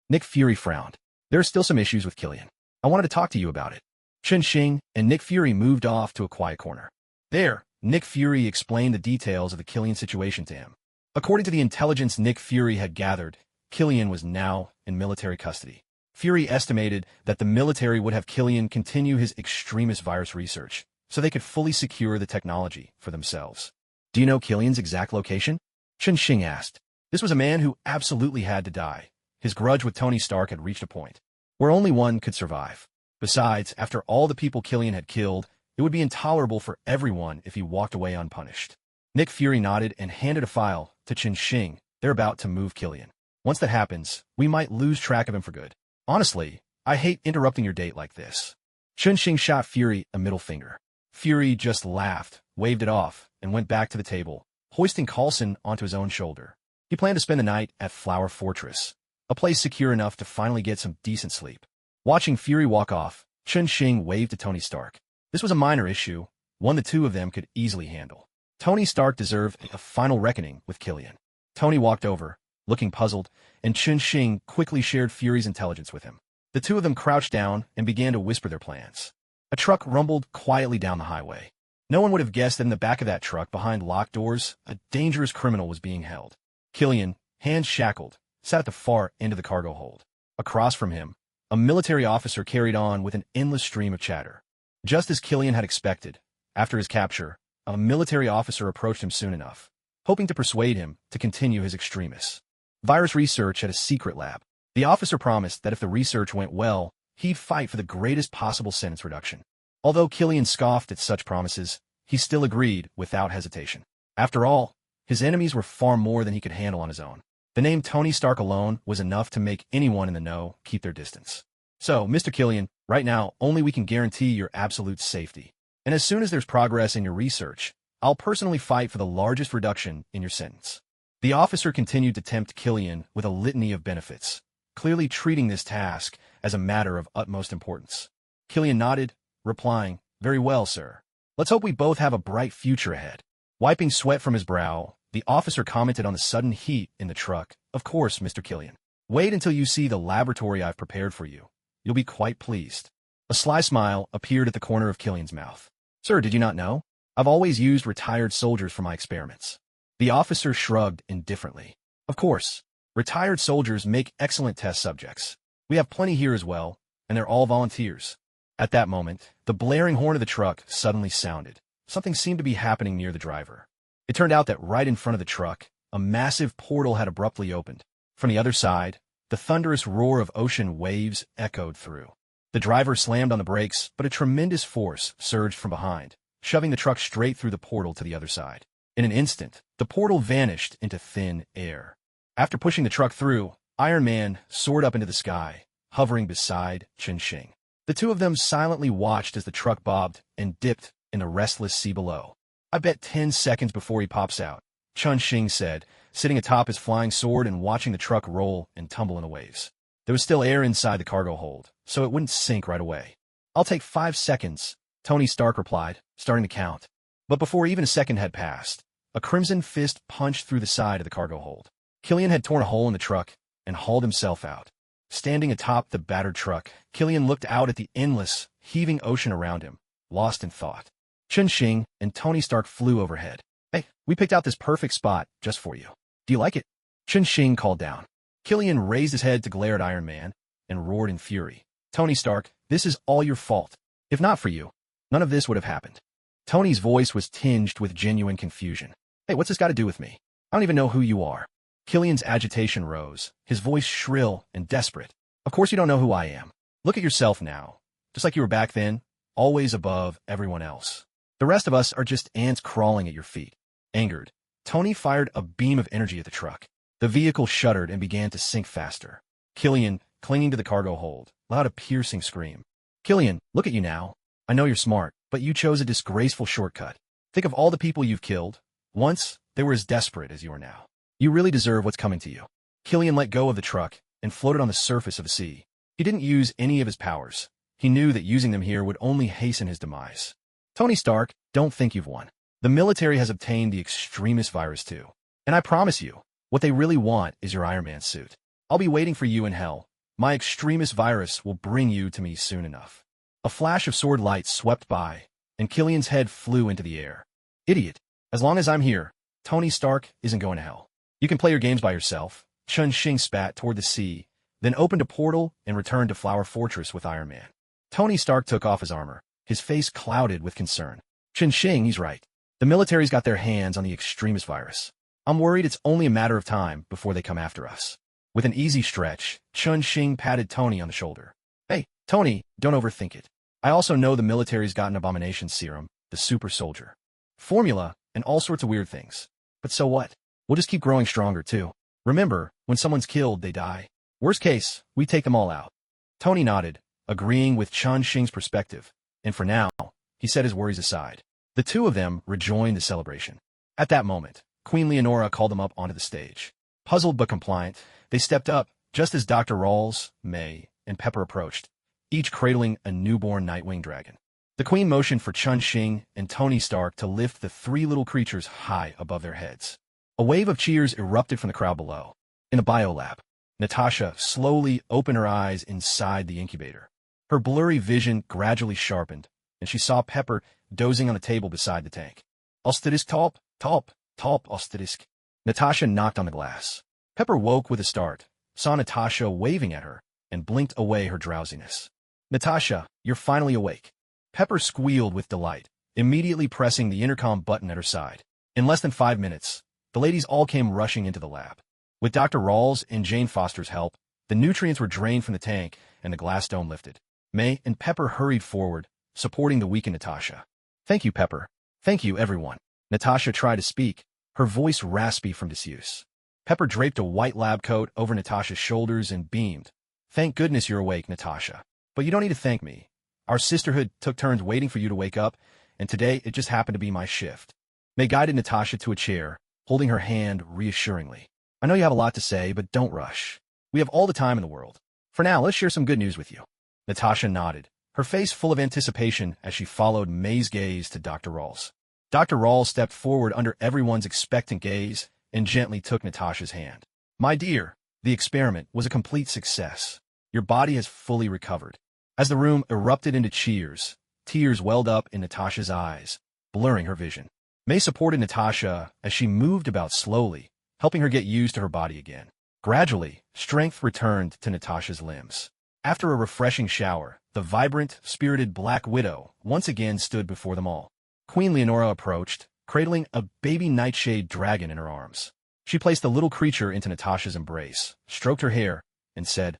Nick Fury frowned. There are still some issues with Killian. I wanted to talk to you about it. Chun-Shing and Nick Fury moved off to a quiet corner. There, Nick Fury explained the details of the Killian situation to him. According to the intelligence Nick Fury had gathered, Killian was now in military custody. Fury estimated that the military would have Killian continue his extremist virus research, so they could fully secure the technology for themselves. Do you know Killian's exact location? Chun-Shing asked. This was a man who absolutely had to die. His grudge with Tony Stark had reached a point where only one could survive. Besides, after all the people Killian had killed, it would be intolerable for everyone if he walked away unpunished. Nick Fury nodded and handed a file to Chun-Shing. They're about to move Killian. Once that happens, we might lose track of him for good. Honestly, I hate interrupting your date like this. Chun-Shing shot Fury a middle finger. Fury just laughed, waved it off, and went back to the table, hoisting Coulson onto his own shoulder. He planned to spend the night at Flower Fortress, a place secure enough to finally get some decent sleep. Watching Fury walk off, Chun-Shing waved to Tony Stark. This was a minor issue, one the two of them could easily handle. Tony Stark deserved a final reckoning with Killian. Tony walked over, looking puzzled, and Chun-Shing quickly shared Fury's intelligence with him. The two of them crouched down and began to whisper their plans. A truck rumbled quietly down the highway. No one would have guessed that in the back of that truck, behind locked doors, a dangerous criminal was being held. Killian, hands shackled, sat at the far end of the cargo hold. Across from him, a military officer carried on with an endless stream of chatter. Just as Killian had expected, after his capture, a military officer approached him soon enough, hoping to persuade him to continue his extremists. Virus research at a secret lab. The officer promised that if the research went well, he'd fight for the greatest possible sentence reduction. Although Killian scoffed at such promises, he still agreed without hesitation. After all, his enemies were far more than he could handle on his own. The name Tony Stark alone was enough to make anyone in the know keep their distance. So, Mr. Killian, right now, only we can guarantee your absolute safety. And as soon as there's progress in your research, I'll personally fight for the largest reduction in your sentence. The officer continued to tempt Killian with a litany of benefits, clearly treating this task as a matter of utmost importance. Killian nodded, replying, "Very well, sir. Let's hope we both have a bright future ahead." Wiping sweat from his brow, the officer commented on the sudden heat in the truck. "Of course, Mr. Killian. Wait until you see the laboratory I've prepared for you. You'll be quite pleased." A sly smile appeared at the corner of Killian's mouth. "Sir, did you not know? I've always used retired soldiers for my experiments." The officer shrugged indifferently. "Of course. Retired soldiers make excellent test subjects. We have plenty here as well, and they're all volunteers." At that moment, the blaring horn of the truck suddenly sounded. Something seemed to be happening near the driver. It turned out that right in front of the truck, a massive portal had abruptly opened. From the other side, the thunderous roar of ocean waves echoed through. The driver slammed on the brakes, but a tremendous force surged from behind, shoving the truck straight through the portal to the other side. In an instant, the portal vanished into thin air. After pushing the truck through, Iron Man soared up into the sky, hovering beside Chun-Shing. The two of them silently watched as the truck bobbed and dipped in the restless sea below. "I bet 10 seconds before he pops out," Chun-Shing said, sitting atop his flying sword and watching the truck roll and tumble in the waves. There was still air inside the cargo hold, so it wouldn't sink right away. "I'll take 5 seconds, Tony Stark replied, starting to count. But before even a second had passed, a crimson fist punched through the side of the cargo hold. Killian had torn a hole in the truck and hauled himself out. Standing atop the battered truck, Killian looked out at the endless, heaving ocean around him, lost in thought. Chun-Shing and Tony Stark flew overhead. "Hey, we picked out this perfect spot just for you. Do you like it?" Chun-Shing called down. Killian raised his head to glare at Iron Man and roared in fury. "Tony Stark, this is all your fault. If not for you, none of this would have happened." Tony's voice was tinged with genuine confusion. "Hey, what's this got to do with me? I don't even know who you are." Killian's agitation rose, his voice shrill and desperate. "Of course you don't know who I am. Look at yourself now. Just like you were back then, always above everyone else. The rest of us are just ants crawling at your feet." Angered, Tony fired a beam of energy at the truck. The vehicle shuddered and began to sink faster. Killian, clinging to the cargo hold, let out a piercing scream. "Killian, look at you now. I know you're smart, But you chose a disgraceful shortcut. Think of all the people you've killed. Once, they were as desperate as you are now. You really deserve what's coming to you. Killian let go of the truck and floated on the surface of the sea. He didn't use any of his powers. He knew that using them here would only hasten his demise. Tony Stark, don't think you've won. The military has obtained the extremist virus too. And I promise you, what they really want is your Iron Man suit. I'll be waiting for you in hell. My extremist virus will bring you to me soon enough. A flash of sword light swept by, and Killian's head flew into the air. Idiot. As long as I'm here, Tony Stark isn't going to hell. You can play your games by yourself. Chun-Shing spat toward the sea, then opened a portal and returned to Flower Fortress with Iron Man. Tony Stark took off his armor, his face clouded with concern. Chun-Shing, he's right. The military's got their hands on the extremist virus. I'm worried it's only a matter of time before they come after us. With an easy stretch, Chun-Shing patted Tony on the shoulder. Hey, Tony, don't overthink it. I also know the military's got an abomination serum, the super soldier. Formula, and all sorts of weird things. But so what? We'll just keep growing stronger, too. Remember, when someone's killed, they die. Worst case, we take them all out. Tony nodded, agreeing with Chun-Shing's perspective, and for now, he set his worries aside. The two of them rejoined the celebration. At that moment, Queen Leonora called them up onto the stage. Puzzled but compliant, they stepped up, just as Dr. Rawls, May, and Pepper approached, each cradling a newborn Nightwing dragon. The Queen motioned for Chun-Shing and Tony Stark to lift the three little creatures high above their heads. A wave of cheers erupted from the crowd below. In a biolab, Natasha slowly opened her eyes inside the incubator. Her blurry vision gradually sharpened, and she saw Pepper dozing on a table beside the tank. Ostedisk top, ostedisk. Natasha knocked on the glass. Pepper woke with a start, saw Natasha waving at her, and blinked away her drowsiness. Natasha, you're finally awake. Pepper squealed with delight, immediately pressing the intercom button at her side. In less than 5 minutes, the ladies all came rushing into the lab. With Dr. Rawls and Jane Foster's help, the nutrients were drained from the tank and the glass dome lifted. May and Pepper hurried forward, supporting the weakened Natasha. Thank you, Pepper. Thank you, everyone. Natasha tried to speak, her voice raspy from disuse. Pepper draped a white lab coat over Natasha's shoulders and beamed. Thank goodness you're awake, Natasha. But you don't need to thank me. Our sisterhood took turns waiting for you to wake up, and today it just happened to be my shift. May guided Natasha to a chair, holding her hand reassuringly. I know you have a lot to say, but don't rush. We have all the time in the world. For now, let's share some good news with you. Natasha nodded, her face full of anticipation as she followed May's gaze to Dr. Rawls. Dr. Rawls stepped forward under everyone's expectant gaze and gently took Natasha's hand. My dear, the experiment was a complete success. Your body has fully recovered. As the room erupted into cheers, tears welled up in Natasha's eyes, blurring her vision. May supported Natasha as she moved about slowly, helping her get used to her body again. Gradually, strength returned to Natasha's limbs. After a refreshing shower, the vibrant, spirited Black Widow once again stood before them all. Queen Leonora approached, cradling a baby nightshade dragon in her arms. She placed the little creature into Natasha's embrace, stroked her hair, and said,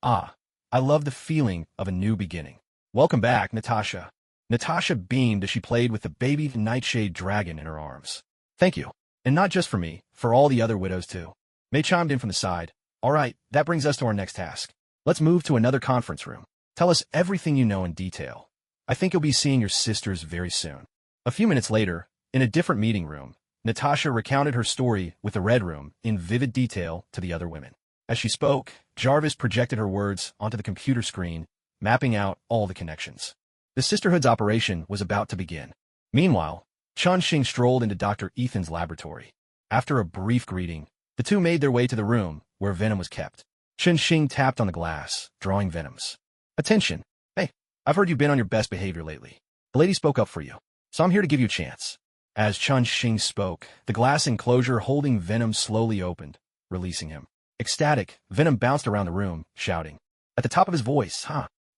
"Ah, I love the feeling of a new beginning. Welcome back, Natasha." Natasha beamed as she played with the baby nightshade dragon in her arms. Thank you. And not just for me, for all the other widows too. May chimed in from the side. All right, that brings us to our next task. Let's move to another conference room. Tell us everything you know in detail. I think you'll be seeing your sisters very soon. A few minutes later, in a different meeting room, Natasha recounted her story with the Red Room in vivid detail to the other women. As she spoke, Jarvis projected her words onto the computer screen, mapping out all the connections. The Sisterhood's operation was about to begin. Meanwhile, Chun-Shing strolled into Dr. Ethan's laboratory. After a brief greeting, the two made their way to the room where venom was kept. Chun-Shing tapped on the glass, drawing venoms. Attention. Hey, I've heard you've been on your best behavior lately. The lady spoke up for you, so I'm here to give you a chance. As Chun-Shing spoke, the glass enclosure holding Venom slowly opened, releasing him. Ecstatic, Venom bounced around the room, shouting. At the top of his voice,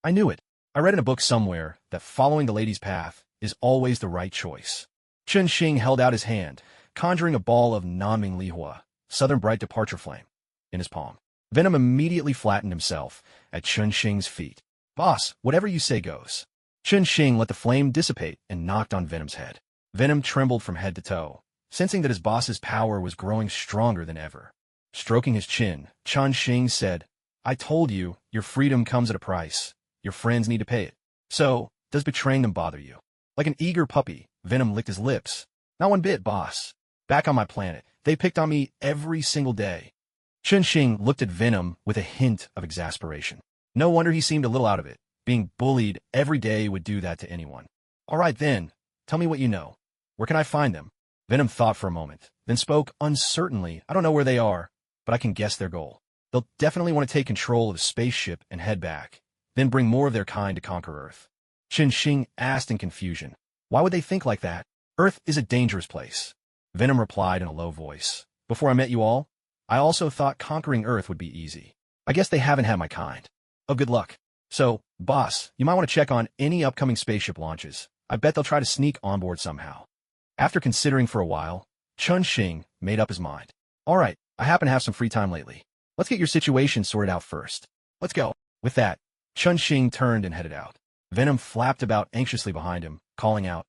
I knew it. I read in a book somewhere that following the lady's path is always the right choice. Chun-Shing held out his hand, conjuring a ball of Nanming Lihua, Southern Bright Departure Flame, in his palm. Venom immediately flattened himself at Chun-Shing's feet. Boss, whatever you say goes. Chun-Shing let the flame dissipate and knocked on Venom's head. Venom trembled from head to toe, sensing that his boss's power was growing stronger than ever. Stroking his chin, Chun-Shing said, I told you, your freedom comes at a price. Your friends need to pay it. So, does betraying them bother you? Like an eager puppy, Venom licked his lips. Not one bit, boss. Back on my planet, they picked on me every single day. Chunxing looked at Venom with a hint of exasperation. No wonder he seemed a little out of it. Being bullied every day would do that to anyone. All right then, tell me what you know. Where can I find them? Venom thought for a moment, then spoke uncertainly. I don't know where they are, but I can guess their goal. They'll definitely want to take control of the spaceship and head back, then bring more of their kind to conquer Earth. Chunxing asked in confusion. Why would they think like that? Earth is a dangerous place. Venom replied in a low voice. Before I met you all, I also thought conquering Earth would be easy. I guess they haven't had my kind. Oh, good luck. So, boss, you might want to check on any upcoming spaceship launches. I bet they'll try to sneak on board somehow. After considering for a while, Chunxing made up his mind. All right, I happen to have some free time lately. Let's get your situation sorted out first. Let's go. With that, Chunxing turned and headed out. Venom flapped about anxiously behind him, calling out,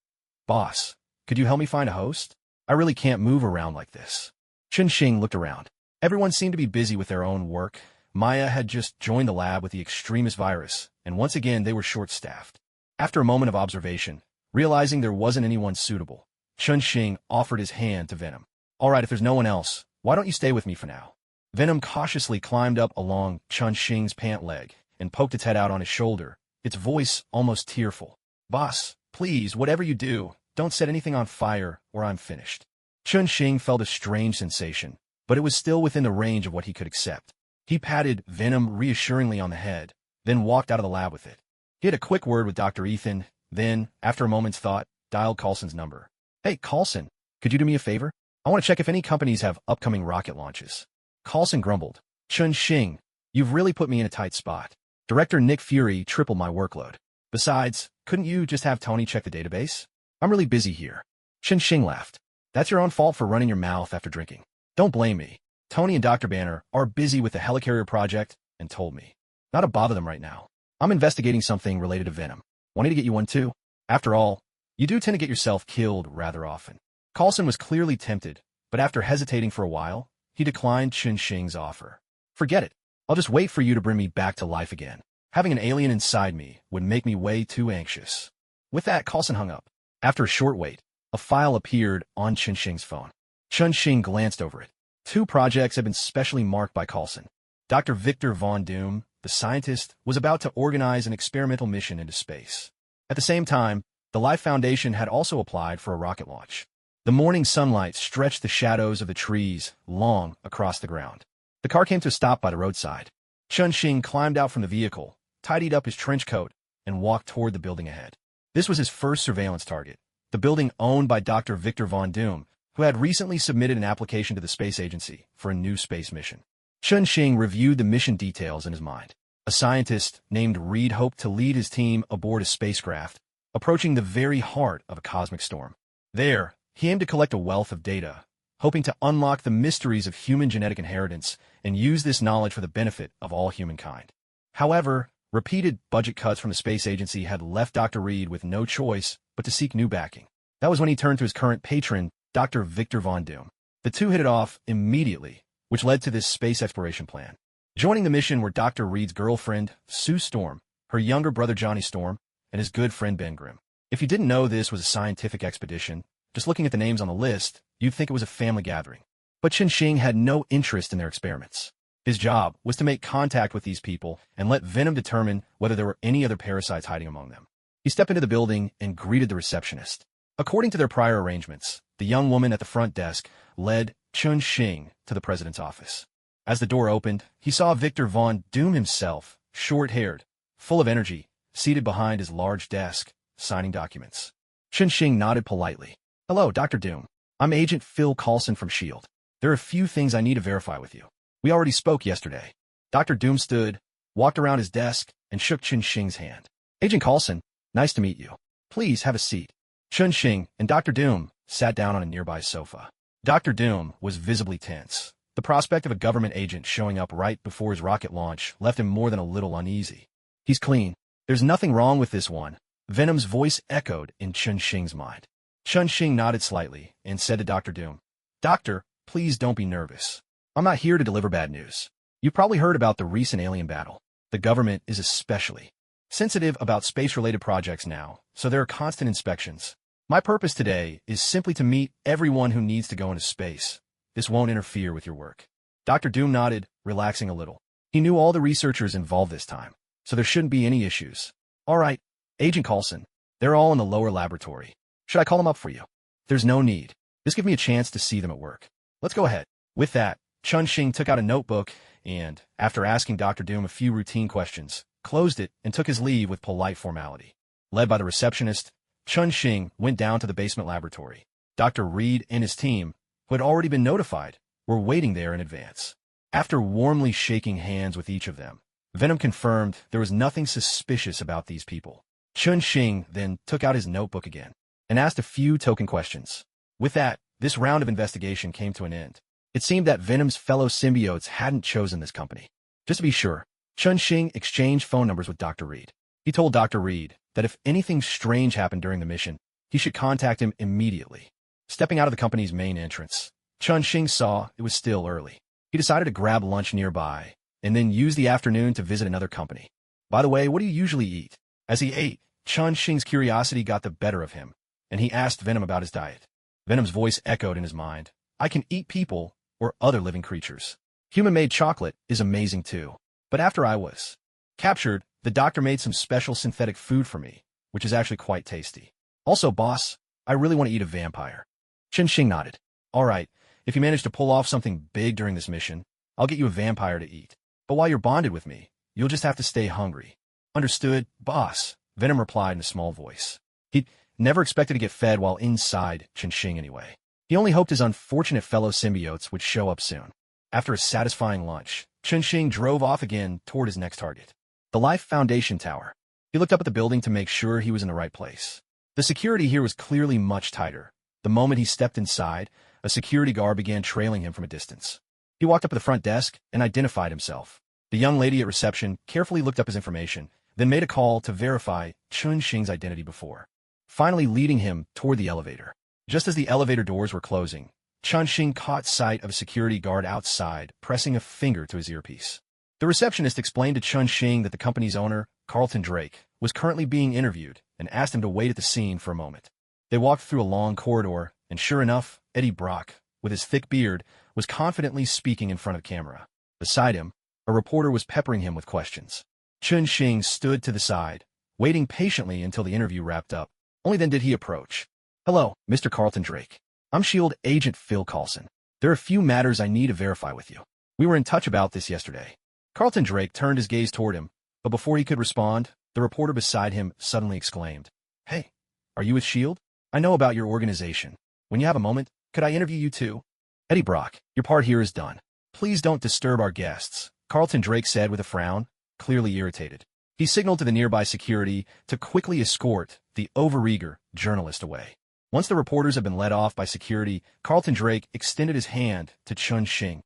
Boss, could you help me find a host? I really can't move around like this. Chunxing looked around. Everyone seemed to be busy with their own work. Maya had just joined the lab with the extremist virus, and once again they were short-staffed. After a moment of observation, realizing there wasn't anyone suitable, Chunxing offered his hand to Venom. All right, if there's no one else, why don't you stay with me for now? Venom cautiously climbed up along Chunxing's pant leg and poked its head out on his shoulder, its voice almost tearful. Boss, please, whatever you do, don't set anything on fire or I'm finished. Chunxing felt a strange sensation, but it was still within the range of what he could accept. He patted Venom reassuringly on the head, then walked out of the lab with it. He had a quick word with Dr. Ethan, then, after a moment's thought, dialed Coulson's number. Hey, Coulson, could you do me a favor? I want to check if any companies have upcoming rocket launches. Coulson grumbled. Chunxing, you've really put me in a tight spot. Director Nick Fury tripled my workload. Besides, couldn't you just have Tony check the database? I'm really busy here. Chunxing laughed. That's your own fault for running your mouth after drinking. Don't blame me. Tony and Dr. Banner are busy with the helicarrier project and told me not to bother them right now. I'm investigating something related to Venom. Wanting to get you one too? After all, you do tend to get yourself killed rather often. Coulson was clearly tempted, but after hesitating for a while, he declined Chunxing's offer. Forget it. I'll just wait for you to bring me back to life again. Having an alien inside me would make me way too anxious. With that, Coulson hung up. After a short wait, a file appeared on Chunxing's phone. Chunxing glanced over it. 2 projects had been specially marked by Coulson. Dr. Victor Von Doom, the scientist, was about to organize an experimental mission into space. At the same time, the Life Foundation had also applied for a rocket launch. The morning sunlight stretched the shadows of the trees long across the ground. The car came to a stop by the roadside. Chunxing climbed out from the vehicle, tidied up his trench coat, and walked toward the building ahead. This was his first surveillance target, the building owned by Dr. Victor Von Doom, who had recently submitted an application to the space agency for a new space mission. Chunxing reviewed the mission details in his mind. A scientist named Reed hoped to lead his team aboard a spacecraft, approaching the very heart of a cosmic storm. There, he aimed to collect a wealth of data, hoping to unlock the mysteries of human genetic inheritance and use this knowledge for the benefit of all humankind. However, repeated budget cuts from the space agency had left Dr. Reed with no choice but to seek new backing. That was when he turned to his current patron, Dr. Victor Von Doom. The two hit it off immediately, which led to this space exploration plan. Joining the mission were Dr. Reed's girlfriend, Sue Storm, her younger brother Johnny Storm, and his good friend Ben Grimm. If you didn't know this was a scientific expedition, just looking at the names on the list, you'd think it was a family gathering. But Chunxing had no interest in their experiments. His job was to make contact with these people and let Venom determine whether there were any other parasites hiding among them. He stepped into the building and greeted the receptionist. According to their prior arrangements, the young woman at the front desk led Chunxing to the president's office. As the door opened, he saw Victor Von Doom himself, short-haired, full of energy, seated behind his large desk, signing documents. Chunxing nodded politely. Hello, Dr. Doom. I'm Agent Phil Coulson from S.H.I.E.L.D. There are a few things I need to verify with you. We already spoke yesterday. Dr. Doom stood, walked around his desk, and shook Chunxing's hand. Agent Coulson, nice to meet you. Please have a seat. Chunxing and Dr. Doom sat down on a nearby sofa. Dr. Doom was visibly tense. The prospect of a government agent showing up right before his rocket launch left him more than a little uneasy. He's clean. There's nothing wrong with this one. Venom's voice echoed in Chunxing's mind. Chunxing nodded slightly and said to Dr. Doom, Doctor, please don't be nervous. I'm not here to deliver bad news. You probably heard about the recent alien battle. The government is especially sensitive about space-related projects now, so there are constant inspections. My purpose today is simply to meet everyone who needs to go into space. This won't interfere with your work. Dr. Doom nodded, relaxing a little. He knew all the researchers involved this time, so there shouldn't be any issues. All right, Agent Coulson, they're all in the lower laboratory. Should I call them up for you? There's no need. Just give me a chance to see them at work. Let's go ahead. With that, Chun-Shing took out a notebook and, after asking Dr. Doom a few routine questions, closed it and took his leave with polite formality. Led by the receptionist, Chun-Shing went down to the basement laboratory. Dr. Reed and his team, who had already been notified, were waiting there in advance. After warmly shaking hands with each of them, Venom confirmed there was nothing suspicious about these people. Chun-Shing then took out his notebook again and asked a few token questions. With that, this round of investigation came to an end. It seemed that Venom's fellow symbiotes hadn't chosen this company. Just to be sure, Chun-Shing exchanged phone numbers with Dr. Reed. He told Dr. Reed that if anything strange happened during the mission, he should contact him immediately. Stepping out of the company's main entrance, Chun-Shing saw it was still early. He decided to grab lunch nearby and then use the afternoon to visit another company. By the way, what do you usually eat? As he ate, Chun-Shing's curiosity got the better of him, and he asked Venom about his diet. Venom's voice echoed in his mind. I can eat people or other living creatures. Human-made chocolate is amazing too. But after I was captured, the doctor made some special synthetic food for me, which is actually quite tasty. Also, boss, I really want to eat a vampire. Chun-Shing nodded. All right, if you manage to pull off something big during this mission, I'll get you a vampire to eat. But while you're bonded with me, you'll just have to stay hungry. Understood, boss, Venom replied in a small voice. He'd never expected to get fed while inside Chun-Shing anyway. He only hoped his unfortunate fellow symbiotes would show up soon. After a satisfying lunch, Chun-Shing drove off again toward his next target, the Life Foundation Tower. He looked up at the building to make sure he was in the right place. The security here was clearly much tighter. The moment he stepped inside, a security guard began trailing him from a distance. He walked up to the front desk and identified himself. The young lady at reception carefully looked up his information, then made a call to verify Chun-Shing's identity before finally leading him toward the elevator. Just as the elevator doors were closing, Chun-Shing caught sight of a security guard outside, pressing a finger to his earpiece. The receptionist explained to Chun-Shing that the company's owner, Carlton Drake, was currently being interviewed and asked him to wait at the scene for a moment. They walked through a long corridor, and sure enough, Eddie Brock, with his thick beard, was confidently speaking in front of the camera. Beside him, a reporter was peppering him with questions. Chun-Shing stood to the side, waiting patiently until the interview wrapped up. Only then did he approach. Hello, Mr. Carlton Drake. I'm S.H.I.E.L.D. Agent Phil Coulson. There are a few matters I need to verify with you. We were in touch about this yesterday. Carlton Drake turned his gaze toward him, but before he could respond, the reporter beside him suddenly exclaimed, Hey, are you with S.H.I.E.L.D.? I know about your organization. When you have a moment, could I interview you too? Eddie Brock, your part here is done. Please don't disturb our guests, Carlton Drake said with a frown, clearly irritated. He signaled to the nearby security to quickly escort the overeager journalist away. Once the reporters had been led off by security, Carlton Drake extended his hand to Chun-Shing.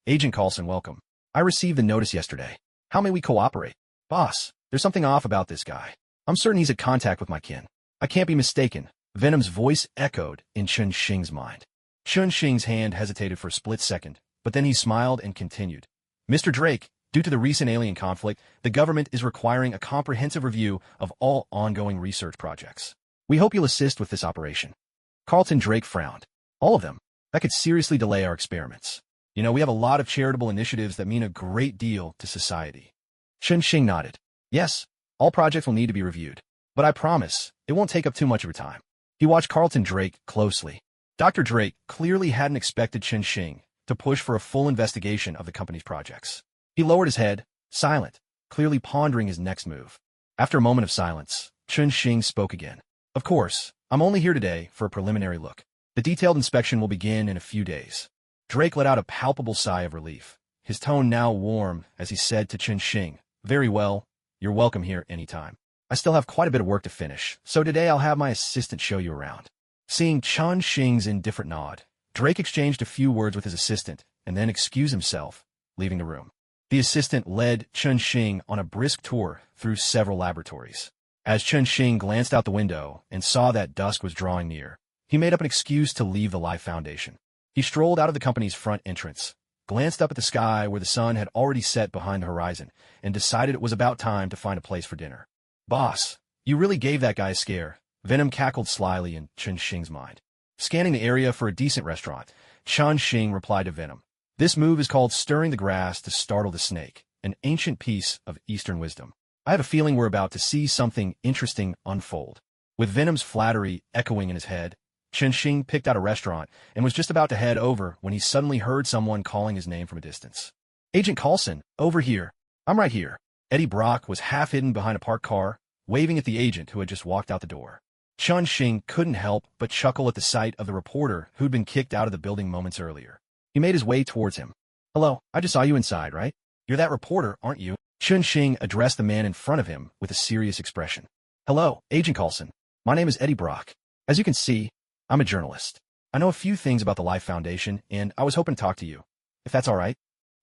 Agent Coulson, welcome. I received the notice yesterday. How may we cooperate? Boss, there's something off about this guy. I'm certain he's in contact with my kin. I can't be mistaken. Venom's voice echoed in Chun-Shing's mind. Chun-Shing's hand hesitated for a split second, but then he smiled and continued. Mr. Drake, due to the recent alien conflict, the government is requiring a comprehensive review of all ongoing research projects. We hope you'll assist with this operation. Carlton Drake frowned. All of them? That could seriously delay our experiments. You know, we have a lot of charitable initiatives that mean a great deal to society. Chun-Shing nodded. Yes, all projects will need to be reviewed. But I promise, it won't take up too much of your time. He watched Carlton Drake closely. Dr. Drake clearly hadn't expected Chun-Shing to push for a full investigation of the company's projects. He lowered his head, silent, clearly pondering his next move. After a moment of silence, Chun-Shing spoke again. Of course, I'm only here today for a preliminary look. The detailed inspection will begin in a few days. Drake let out a palpable sigh of relief, his tone now warm as he said to Chun-Shing, Very well, you're welcome here anytime. I still have quite a bit of work to finish, so today I'll have my assistant show you around. Seeing Chun-Shing's indifferent nod, Drake exchanged a few words with his assistant and then excused himself, leaving the room. The assistant led Chun-Shing on a brisk tour through several laboratories. As Chun-Shing glanced out the window and saw that dusk was drawing near, he made up an excuse to leave the Life Foundation. He strolled out of the company's front entrance, glanced up at the sky where the sun had already set behind the horizon, and decided it was about time to find a place for dinner. Boss, you really gave that guy a scare. Venom cackled slyly in Chen Xing's mind. Scanning the area for a decent restaurant, Chen Xing replied to Venom. This move is called stirring the grass to startle the snake, an ancient piece of Eastern wisdom. I have a feeling we're about to see something interesting unfold. With Venom's flattery echoing in his head, Chen Xing picked out a restaurant and was just about to head over when he suddenly heard someone calling his name from a distance. Agent Coulson, over here. I'm right here. Eddie Brock was half hidden behind a parked car, waving at the agent who had just walked out the door. Chen Xing couldn't help but chuckle at the sight of the reporter who'd been kicked out of the building moments earlier. He made his way towards him. Hello, I just saw you inside, right? You're that reporter, aren't you? Chen Xing addressed the man in front of him with a serious expression. Hello, Agent Coulson. My name is Eddie Brock. As you can see, I'm a journalist. I know a few things about the Life Foundation, and I was hoping to talk to you, if that's all right.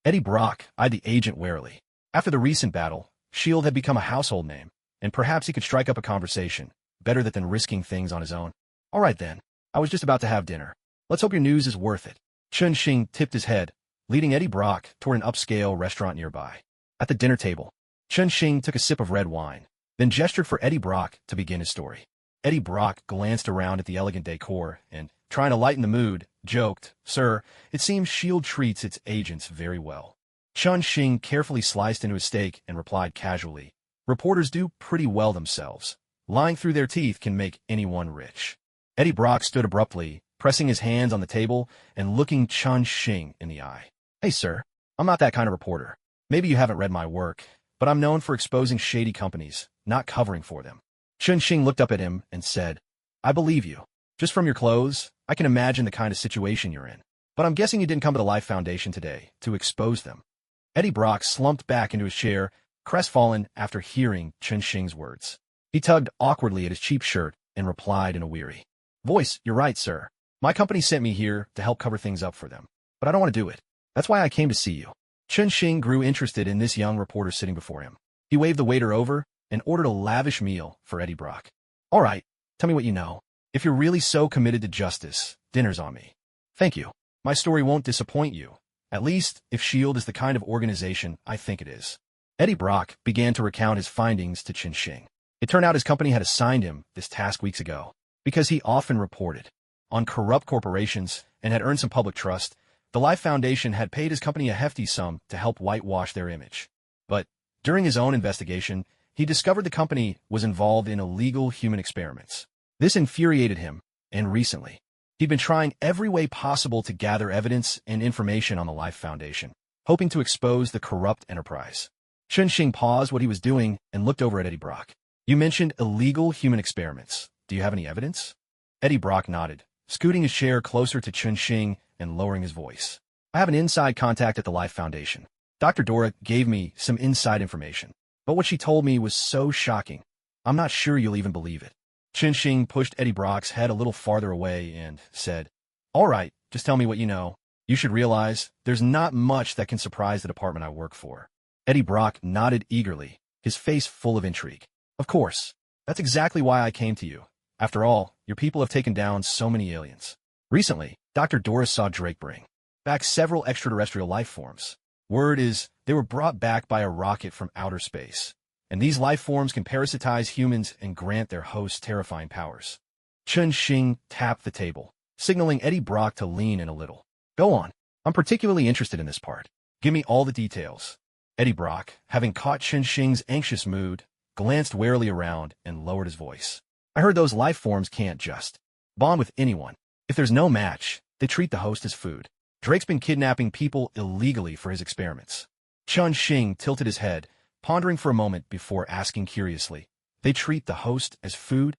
Eddie Brock eyed the agent warily. After the recent battle, S.H.I.E.L.D. had become a household name, and perhaps he could strike up a conversation, better than risking things on his own. All right then, I was just about to have dinner. Let's hope your news is worth it. Chen Xing tipped his head, leading Eddie Brock toward an upscale restaurant nearby. At the dinner table, Chen Xing took a sip of red wine, then gestured for Eddie Brock to begin his story. Eddie Brock glanced around at the elegant decor and, trying to lighten the mood, joked, Sir, it seems S.H.I.E.L.D. treats its agents very well. Chen Xing carefully sliced into his steak and replied casually, Reporters do pretty well themselves. Lying through their teeth can make anyone rich. Eddie Brock stood abruptly, pressing his hands on the table and looking Chen Xing in the eye. Hey, sir, I'm not that kind of reporter. Maybe you haven't read my work, but I'm known for exposing shady companies, not covering for them. Chen Xing looked up at him and said, I believe you. Just from your clothes, I can imagine the kind of situation you're in. But I'm guessing you didn't come to the Life Foundation today to expose them. Eddie Brock slumped back into his chair, crestfallen after hearing Chen Xing's words. He tugged awkwardly at his cheap shirt and replied in a weary voice, You're right, sir. My company sent me here to help cover things up for them. But I don't want to do it. That's why I came to see you. Chen Xing grew interested in this young reporter sitting before him. He waved the waiter over and ordered a lavish meal for Eddie Brock. All right, tell me what you know. If you're really so committed to justice, dinner's on me. Thank you. My story won't disappoint you. At least, if S.H.I.E.L.D. is the kind of organization I think it is. Eddie Brock began to recount his findings to Chen Xing. It turned out his company had assigned him this task weeks ago, because he often reported on corrupt corporations and had earned some public trust. The Life Foundation had paid his company a hefty sum to help whitewash their image. But during his own investigation, he discovered the company was involved in illegal human experiments. This infuriated him, and recently, he'd been trying every way possible to gather evidence and information on the Life Foundation, hoping to expose the corrupt enterprise. Chen Xing paused what he was doing and looked over at Eddie Brock. You mentioned illegal human experiments. Do you have any evidence? Eddie Brock nodded, scooting his chair closer to Chen Xing and lowering his voice. I have an inside contact at the Life Foundation. Dr. Dora gave me some inside information, but what she told me was so shocking. I'm not sure you'll even believe it. Chen Xing pushed Eddie Brock's head a little farther away and said, All right, just tell me what you know. You should realize there's not much that can surprise the department I work for. Eddie Brock nodded eagerly, his face full of intrigue. Of course. That's exactly why I came to you. After all, your people have taken down so many aliens. Recently, Dr. Doris saw Drake bring back several extraterrestrial life forms. Word is they were brought back by a rocket from outer space, and these life forms can parasitize humans and grant their hosts terrifying powers. Chen Xing tapped the table, signaling Eddie Brock to lean in a little. Go on. I'm particularly interested in this part. Give me all the details. Eddie Brock, having caught Chen Xing's anxious mood, glanced warily around and lowered his voice. I heard those life forms can't just bond with anyone. If there's no match, they treat the host as food. Drake's been kidnapping people illegally for his experiments. Chen Xing tilted his head, pondering for a moment before asking curiously, They treat the host as food?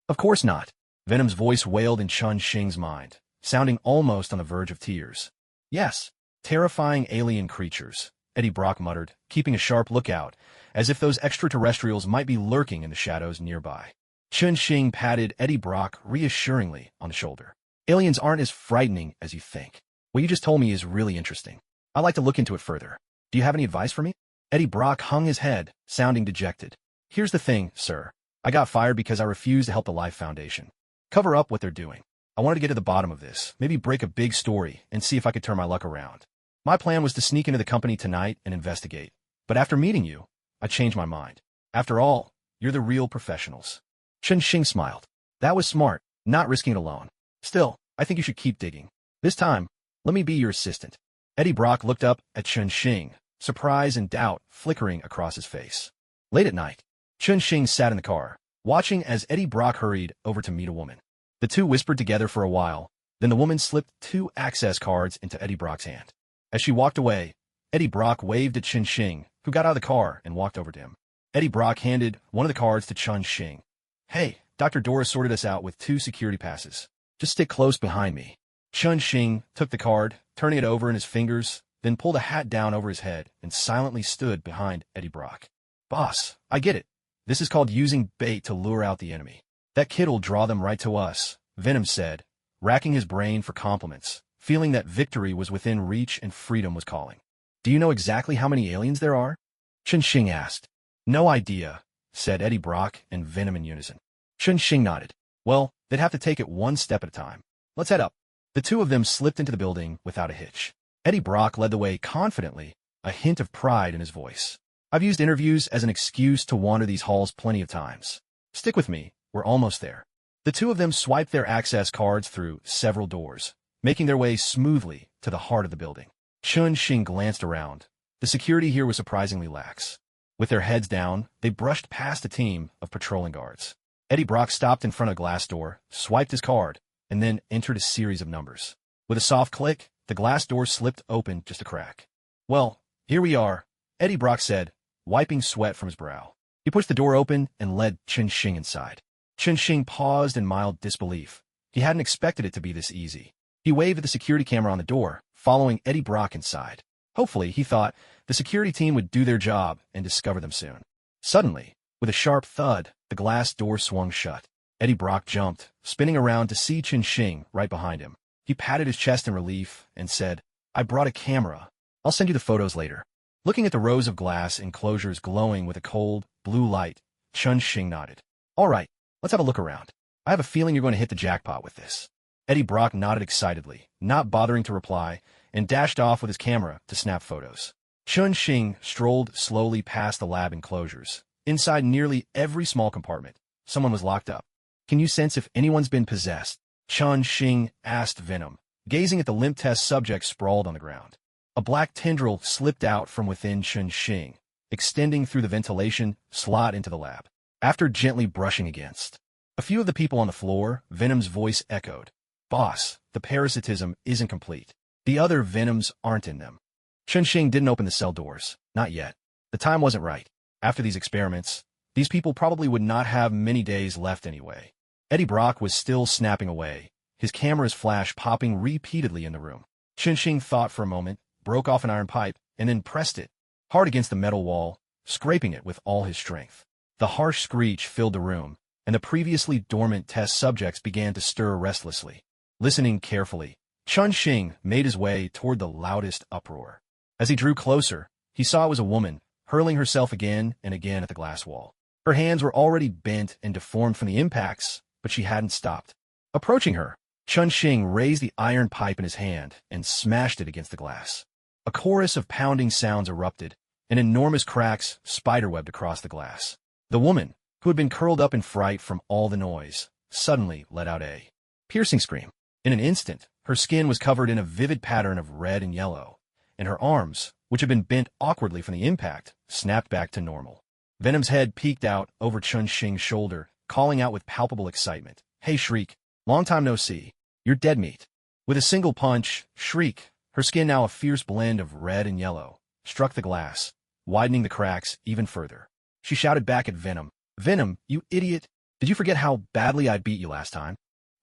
Of course not. Venom's voice wailed in Chen Xing's mind, sounding almost on the verge of tears. Yes, terrifying alien creatures, Eddie Brock muttered, keeping a sharp lookout, as if those extraterrestrials might be lurking in the shadows nearby. Chen Xing patted Eddie Brock reassuringly on the shoulder. Aliens aren't as frightening as you think. What you just told me is really interesting. I'd like to look into it further. Do you have any advice for me? Eddie Brock hung his head, sounding dejected. Here's the thing, sir. I got fired because I refused to help the Life Foundation cover up what they're doing. I wanted to get to the bottom of this, maybe break a big story, and see if I could turn my luck around. My plan was to sneak into the company tonight and investigate. But after meeting you, I changed my mind. After all, You're the real professionals. Chen Xing smiled. That was smart, not risking it alone. Still, I think you should keep digging. This time, let me be your assistant. Eddie Brock looked up at Chen Xing, surprise and doubt flickering across his face. Late at night, Chen Xing sat in the car, watching as Eddie Brock hurried over to meet a woman. The two whispered together for a while, then the woman slipped 2 access cards into Eddie Brock's hand. As she walked away, Eddie Brock waved at Chen Xing, who got out of the car and walked over to him. Eddie Brock handed one of the cards to Chen Xing. Hey, Dr. Dora sorted us out with 2 security passes. Just stick close behind me. Chen Xing took the card, turning it over in his fingers, then pulled a hat down over his head and silently stood behind Eddie Brock. Boss, I get it. This is called using bait to lure out the enemy. That kid'll draw them right to us, Venom said, racking his brain for compliments, feeling that victory was within reach and freedom was calling. Do you know exactly how many aliens there are? Chen Xing asked. No idea, said Eddie Brock and Venom in unison. Chen Xing nodded. Well, they'd have to take it one step at a time. Let's head up. The two of them slipped into the building without a hitch. Eddie Brock led the way confidently, a hint of pride in his voice. I've used interviews as an excuse to wander these halls plenty of times. Stick with me, we're almost there. The two of them swiped their access cards through several doors, making their way smoothly to the heart of the building. Chen Xing glanced around. The security here was surprisingly lax. With their heads down, they brushed past a team of patrolling guards. Eddie Brock stopped in front of a glass door, swiped his card, and then entered a series of numbers. With a soft click, the glass door slipped open just a crack. Well, here we are, Eddie Brock said, wiping sweat from his brow. He pushed the door open and led Chen Xing inside. Chen Xing paused in mild disbelief. He hadn't expected it to be this easy. He waved at the security camera on the door, following Eddie Brock inside. Hopefully, he thought, the security team would do their job and discover them soon. Suddenly, with a sharp thud, the glass door swung shut. Eddie Brock jumped, spinning around to see Chen Xing right behind him. He patted his chest in relief and said, I brought a camera. I'll send you the photos later. Looking at the rows of glass enclosures glowing with a cold, blue light, Chen Xing nodded. All right, let's have a look around. I have a feeling you're going to hit the jackpot with this. Eddie Brock nodded excitedly, not bothering to reply, and dashed off with his camera to snap photos. Chen Xing strolled slowly past the lab enclosures. Inside nearly every small compartment, someone was locked up. Can you sense if anyone's been possessed? Chen Xing asked Venom, gazing at the limp test subject sprawled on the ground. A black tendril slipped out from within Chen Xing, extending through the ventilation slot into the lab. After gently brushing against a few of the people on the floor, Venom's voice echoed. Boss, the parasitism isn't complete. The other Venoms aren't in them. Chen Xing didn't open the cell doors. Not yet. The time wasn't right. After these experiments, these people probably would not have many days left anyway. Eddie Brock was still snapping away, his camera's flash popping repeatedly in the room. Chen Xing thought for a moment, broke off an iron pipe, and then pressed it hard against the metal wall, scraping it with all his strength. The harsh screech filled the room, and the previously dormant test subjects began to stir restlessly. Listening carefully, Chen Xing made his way toward the loudest uproar. As he drew closer, he saw it was a woman, hurling herself again and again at the glass wall. Her hands were already bent and deformed from the impacts, but she hadn't stopped. Approaching her, Chen Xing raised the iron pipe in his hand and smashed it against the glass. A chorus of pounding sounds erupted, and enormous cracks spiderwebbed across the glass. The woman, who had been curled up in fright from all the noise, suddenly let out a piercing scream. In an instant, her skin was covered in a vivid pattern of red and yellow, and her arms, which had been bent awkwardly from the impact, snapped back to normal. Venom's head peeked out over Chen Xing's shoulder, calling out with palpable excitement. Hey, Shriek, long time no see. You're dead meat. With a single punch, Shriek, her skin now a fierce blend of red and yellow, struck the glass, widening the cracks even further. She shouted back at Venom. Venom, you idiot! Did you forget how badly I beat you last time?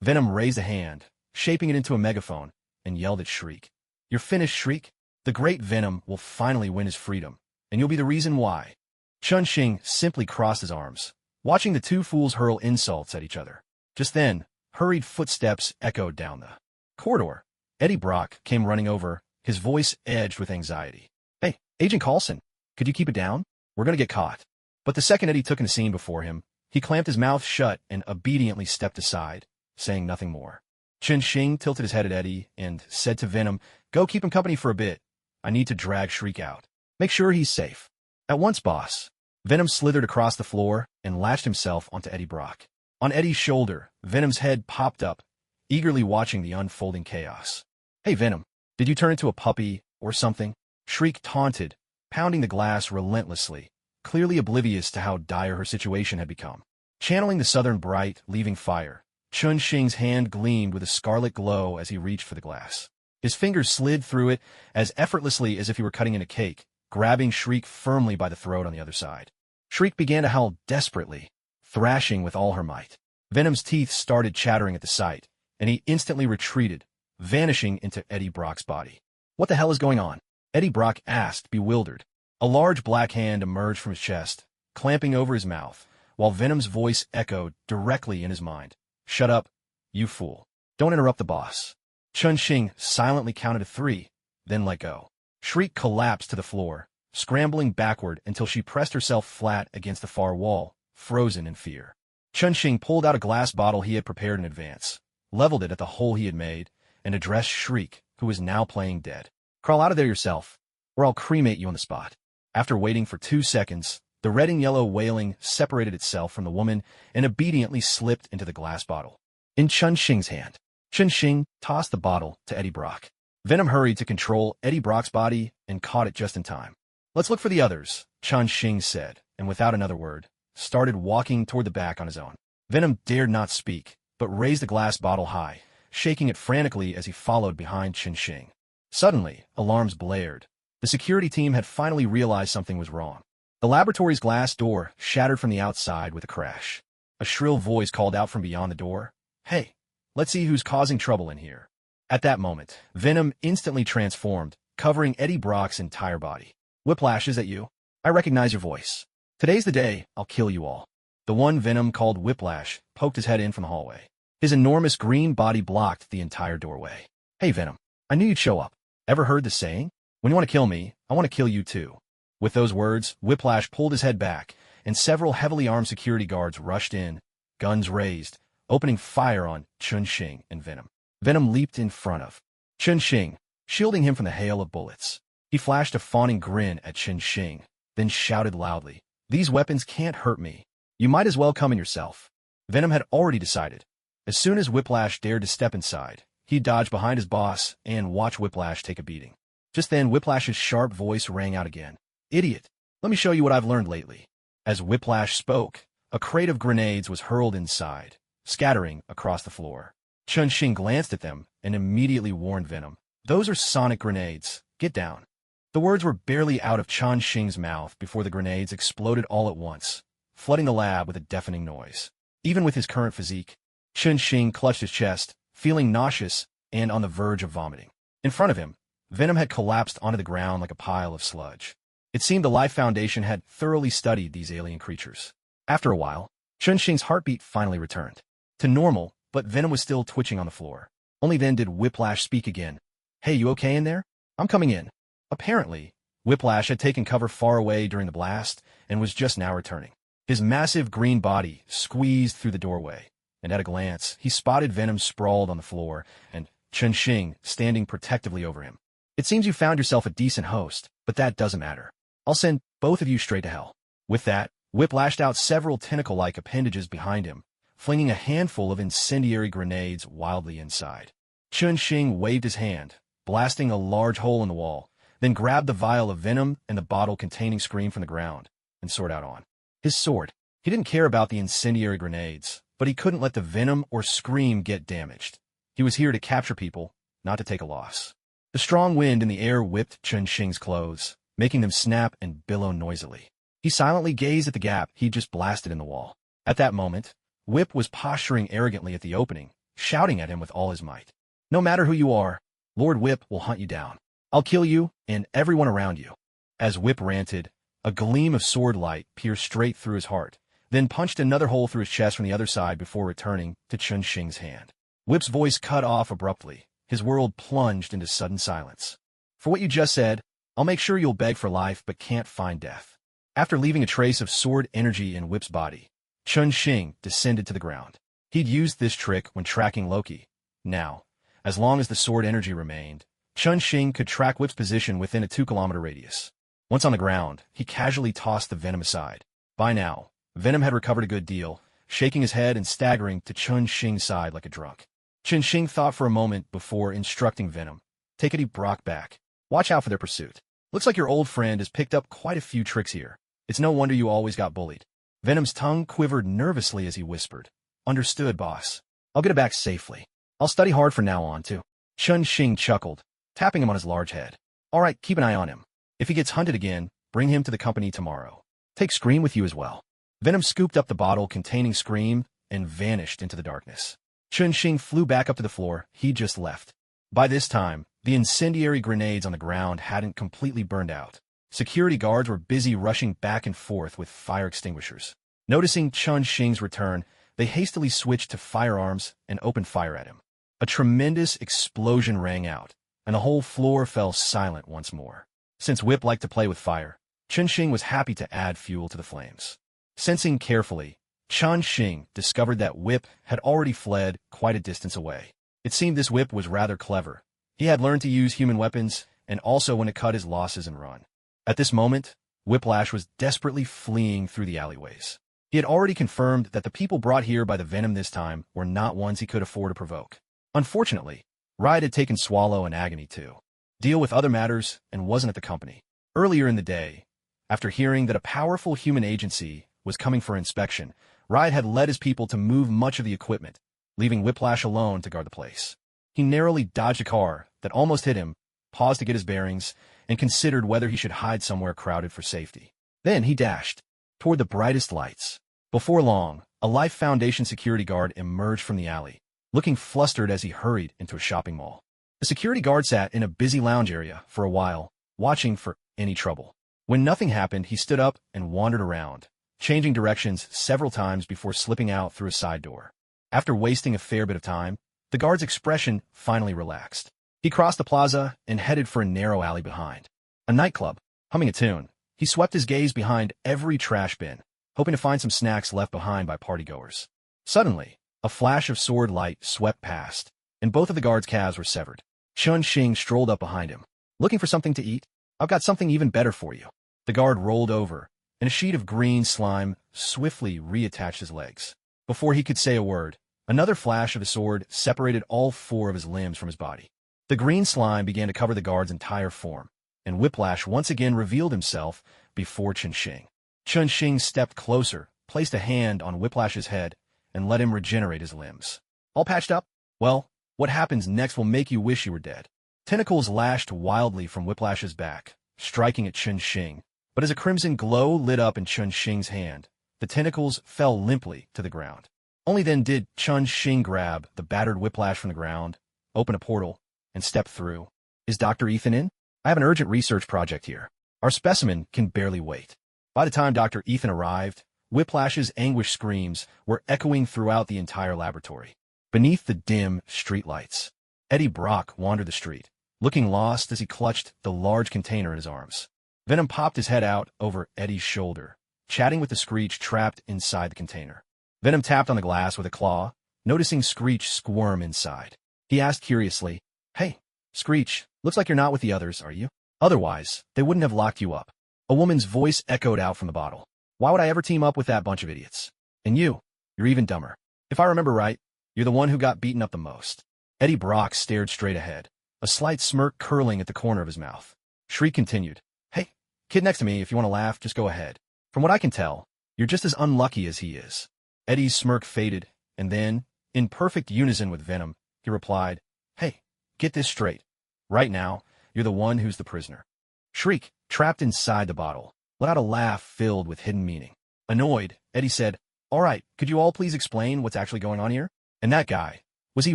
Venom raised a hand, shaping it into a megaphone, and yelled at Shriek. You're finished, Shriek. The great Venom will finally win his freedom, and you'll be the reason why. Chen Xing simply crossed his arms, watching the two fools hurl insults at each other. Just then, hurried footsteps echoed down the corridor. Eddie Brock came running over, his voice edged with anxiety. Hey, Agent Coulson, could you keep it down? We're going to get caught. But the second Eddie took in the scene before him, he clamped his mouth shut and obediently stepped aside, saying nothing more. Chen Xing tilted his head at Eddie and said to Venom, Go keep him company for a bit. I need to drag Shriek out. Make sure he's safe. At once, boss. Venom slithered across the floor and latched himself onto Eddie Brock. On Eddie's shoulder, Venom's head popped up, eagerly watching the unfolding chaos. "Hey, Venom, did you turn into a puppy or something?" Shriek taunted, pounding the glass relentlessly, clearly oblivious to how dire her situation had become. Channeling the southern bright, leaving fire, Chun-Shing's hand gleamed with a scarlet glow as he reached for the glass. His fingers slid through it as effortlessly as if he were cutting in a cake, grabbing Shriek firmly by the throat on the other side. Shriek began to howl desperately, thrashing with all her might. Venom's teeth started chattering at the sight, and he instantly retreated, vanishing into Eddie Brock's body. "What the hell is going on?" Eddie Brock asked, bewildered. A large black hand emerged from his chest, clamping over his mouth, while Venom's voice echoed directly in his mind. "Shut up, you fool. Don't interrupt the boss." Chun-Shing silently counted to 3, then let go. Shriek collapsed to the floor, scrambling backward until she pressed herself flat against the far wall, frozen in fear. Chun-Shing pulled out a glass bottle he had prepared in advance, leveled it at the hole he had made, and addressed Shriek, who was now playing dead. "Crawl out of there yourself, or I'll cremate you on the spot." After waiting for 2 seconds, the red and yellow wailing separated itself from the woman and obediently slipped into the glass bottle. In Chun-Shing's hand, Chun-Shing tossed the bottle to Eddie Brock. Venom hurried to control Eddie Brock's body and caught it just in time. "Let's look for the others," Chun-Shing said, and without another word, started walking toward the back on his own. Venom dared not speak, but raised the glass bottle high, shaking it frantically as he followed behind Chun-Shing. Suddenly, alarms blared. The security team had finally realized something was wrong. The laboratory's glass door shattered from the outside with a crash. A shrill voice called out from beyond the door, "Hey, let's see who's causing trouble in here." At that moment, Venom instantly transformed, covering Eddie Brock's entire body. "Whiplash, is that you? I recognize your voice. Today's the day I'll kill you all." The one Venom called Whiplash poked his head in from the hallway. His enormous green body blocked the entire doorway. "Hey, Venom, I knew you'd show up. Ever heard the saying? When you want to kill me, I want to kill you too." With those words, Whiplash pulled his head back, and several heavily armed security guards rushed in, guns raised, opening fire on Chun-Shing and Venom. Venom leaped in front of Chun-Shing, shielding him from the hail of bullets. He flashed a fawning grin at Chun-Shing, then shouted loudly, "These weapons can't hurt me. You might as well come in yourself." Venom had already decided. As soon as Whiplash dared to step inside, he'd dodge behind his boss and watch Whiplash take a beating. Just then, Whiplash's sharp voice rang out again. "Idiot, let me show you what I've learned lately." As Whiplash spoke, a crate of grenades was hurled inside, scattering across the floor. Chun-Shing glanced at them and immediately warned Venom, "Those are sonic grenades. Get down." The words were barely out of Chun-Shing's mouth before the grenades exploded all at once, flooding the lab with a deafening noise. Even with his current physique, Chun-Shing clutched his chest, feeling nauseous and on the verge of vomiting. In front of him, Venom had collapsed onto the ground like a pile of sludge. It seemed the Life Foundation had thoroughly studied these alien creatures. After a while, Chun-Shing's heartbeat finally returned to normal, but Venom was still twitching on the floor. Only then did Whiplash speak again. "Hey, you okay in there? I'm coming in." Apparently, Whiplash had taken cover far away during the blast and was just now returning. His massive green body squeezed through the doorway, and at a glance, he spotted Venom sprawled on the floor and Chun-Shing standing protectively over him. "It seems you found yourself a decent host, but that doesn't matter. I'll send both of you straight to hell." With that, Whip lashed out several tentacle-like appendages behind him, flinging a handful of incendiary grenades wildly inside. Chun-Shing waved his hand, blasting a large hole in the wall, then grabbed the vial of venom and the bottle containing Scream from the ground, and soared out on his sword. He didn't care about the incendiary grenades, but he couldn't let the venom or Scream get damaged. He was here to capture people, not to take a loss. The strong wind in the air whipped Chun-Shing's clothes, making them snap and billow noisily. He silently gazed at the gap he'd just blasted in the wall. At that moment, Whip was posturing arrogantly at the opening, shouting at him with all his might. "No matter who you are, Lord Whip will hunt you down. I'll kill you and everyone around you." As Whip ranted, a gleam of sword light pierced straight through his heart, then punched another hole through his chest from the other side before returning to Chun-Shing's hand. Whip's voice cut off abruptly. His world plunged into sudden silence. "For what you just said, I'll make sure you'll beg for life but can't find death." After leaving a trace of sword energy in Whip's body, Chun-Shing descended to the ground. He'd used this trick when tracking Loki. Now, as long as the sword energy remained, Chun-Shing could track Whip's position within a 2-kilometer radius. Once on the ground, he casually tossed the venom aside. By now, Venom had recovered a good deal, shaking his head and staggering to Chun Xing's side like a drunk. Chun Xing thought for a moment before instructing Venom. Take a deep breath back. Watch out for their pursuit. Looks like your old friend has picked up quite a few tricks here. It's no wonder you always got bullied. Venom's tongue quivered nervously as he whispered. Understood, boss. I'll get it back safely. I'll study hard from now on, too. Chun Xing chuckled, tapping him on his large head. All right, keep an eye on him. If he gets hunted again, bring him to the company tomorrow. Take Scream with you as well. Venom scooped up the bottle containing Scream and vanished into the darkness. Chun Xing flew back up to the floor he'd just left. By this time, the incendiary grenades on the ground hadn't completely burned out. Security guards were busy rushing back and forth with fire extinguishers. Noticing Chun Xing's return, they hastily switched to firearms and opened fire at him. A tremendous explosion rang out, and the whole floor fell silent once more. Since Whip liked to play with fire, Chun Xing was happy to add fuel to the flames. Sensing carefully, Chun Xing discovered that Whip had already fled quite a distance away. It seemed this Whip was rather clever. He had learned to use human weapons and also when to cut his losses and run. At this moment, Whiplash was desperately fleeing through the alleyways. He had already confirmed that the people brought here by the Venom this time were not ones he could afford to provoke. Unfortunately, Riot had taken Swallow and Agony to deal with other matters and wasn't at the company. Earlier in the day, after hearing that a powerful human agency was coming for inspection, Riot had led his people to move much of the equipment, leaving Whiplash alone to guard the place. He narrowly dodged a car that almost hit him, paused to get his bearings, and considered whether he should hide somewhere crowded for safety. Then he dashed toward the brightest lights. Before long, a Life Foundation security guard emerged from the alley, looking flustered as he hurried into a shopping mall. The security guard sat in a busy lounge area for a while, watching for any trouble. When nothing happened, he stood up and wandered around, changing directions several times before slipping out through a side door. After wasting a fair bit of time, the guard's expression finally relaxed. He crossed the plaza and headed for a narrow alley behind a nightclub. Humming a tune, he swept his gaze behind every trash bin, hoping to find some snacks left behind by partygoers. Suddenly, a flash of sword light swept past, and both of the guard's calves were severed. Chun Xing strolled up behind him. Looking for something to eat? I've got something even better for you. The guard rolled over, and a sheet of green slime swiftly reattached his legs. Before he could say a word, another flash of the sword separated all four of his limbs from his body. The green slime began to cover the guard's entire form, and Whiplash once again revealed himself before Chun Xing. Chun Xing stepped closer, placed a hand on Whiplash's head, and let him regenerate his limbs. All patched up? Well, what happens next will make you wish you were dead. Tentacles lashed wildly from Whiplash's back, striking at Chun Xing, but as a crimson glow lit up in Chun Xing's hand, the tentacles fell limply to the ground. Only then did Chun Xing grab the battered Whiplash from the ground, open a portal, and step through. Is Dr. Ethan in? I have an urgent research project here. Our specimen can barely wait. By the time Dr. Ethan arrived, Whiplash's anguished screams were echoing throughout the entire laboratory. Beneath the dim streetlights, Eddie Brock wandered the street, looking lost as he clutched the large container in his arms. Venom popped his head out over Eddie's shoulder, chatting with the Screech trapped inside the container. Venom tapped on the glass with a claw, noticing Screech squirm inside. He asked curiously, "Hey, Screech, looks like you're not with the others, are you? Otherwise, they wouldn't have locked you up." A woman's voice echoed out from the bottle. "Why would I ever team up with that bunch of idiots? And you're even dumber. If I remember right, you're the one who got beaten up the most." Eddie Brock stared straight ahead, a slight smirk curling at the corner of his mouth. Shriek continued, "Hey, kid next to me, if you want to laugh, just go ahead. From what I can tell, you're just as unlucky as he is." Eddie's smirk faded, and then, in perfect unison with Venom, he replied, "Hey, get this straight. Right now, you're the one who's the prisoner." Shriek, trapped inside the bottle, let out a laugh filled with hidden meaning. Annoyed, Eddie said, "All right, could you all please explain what's actually going on here? And that guy, was he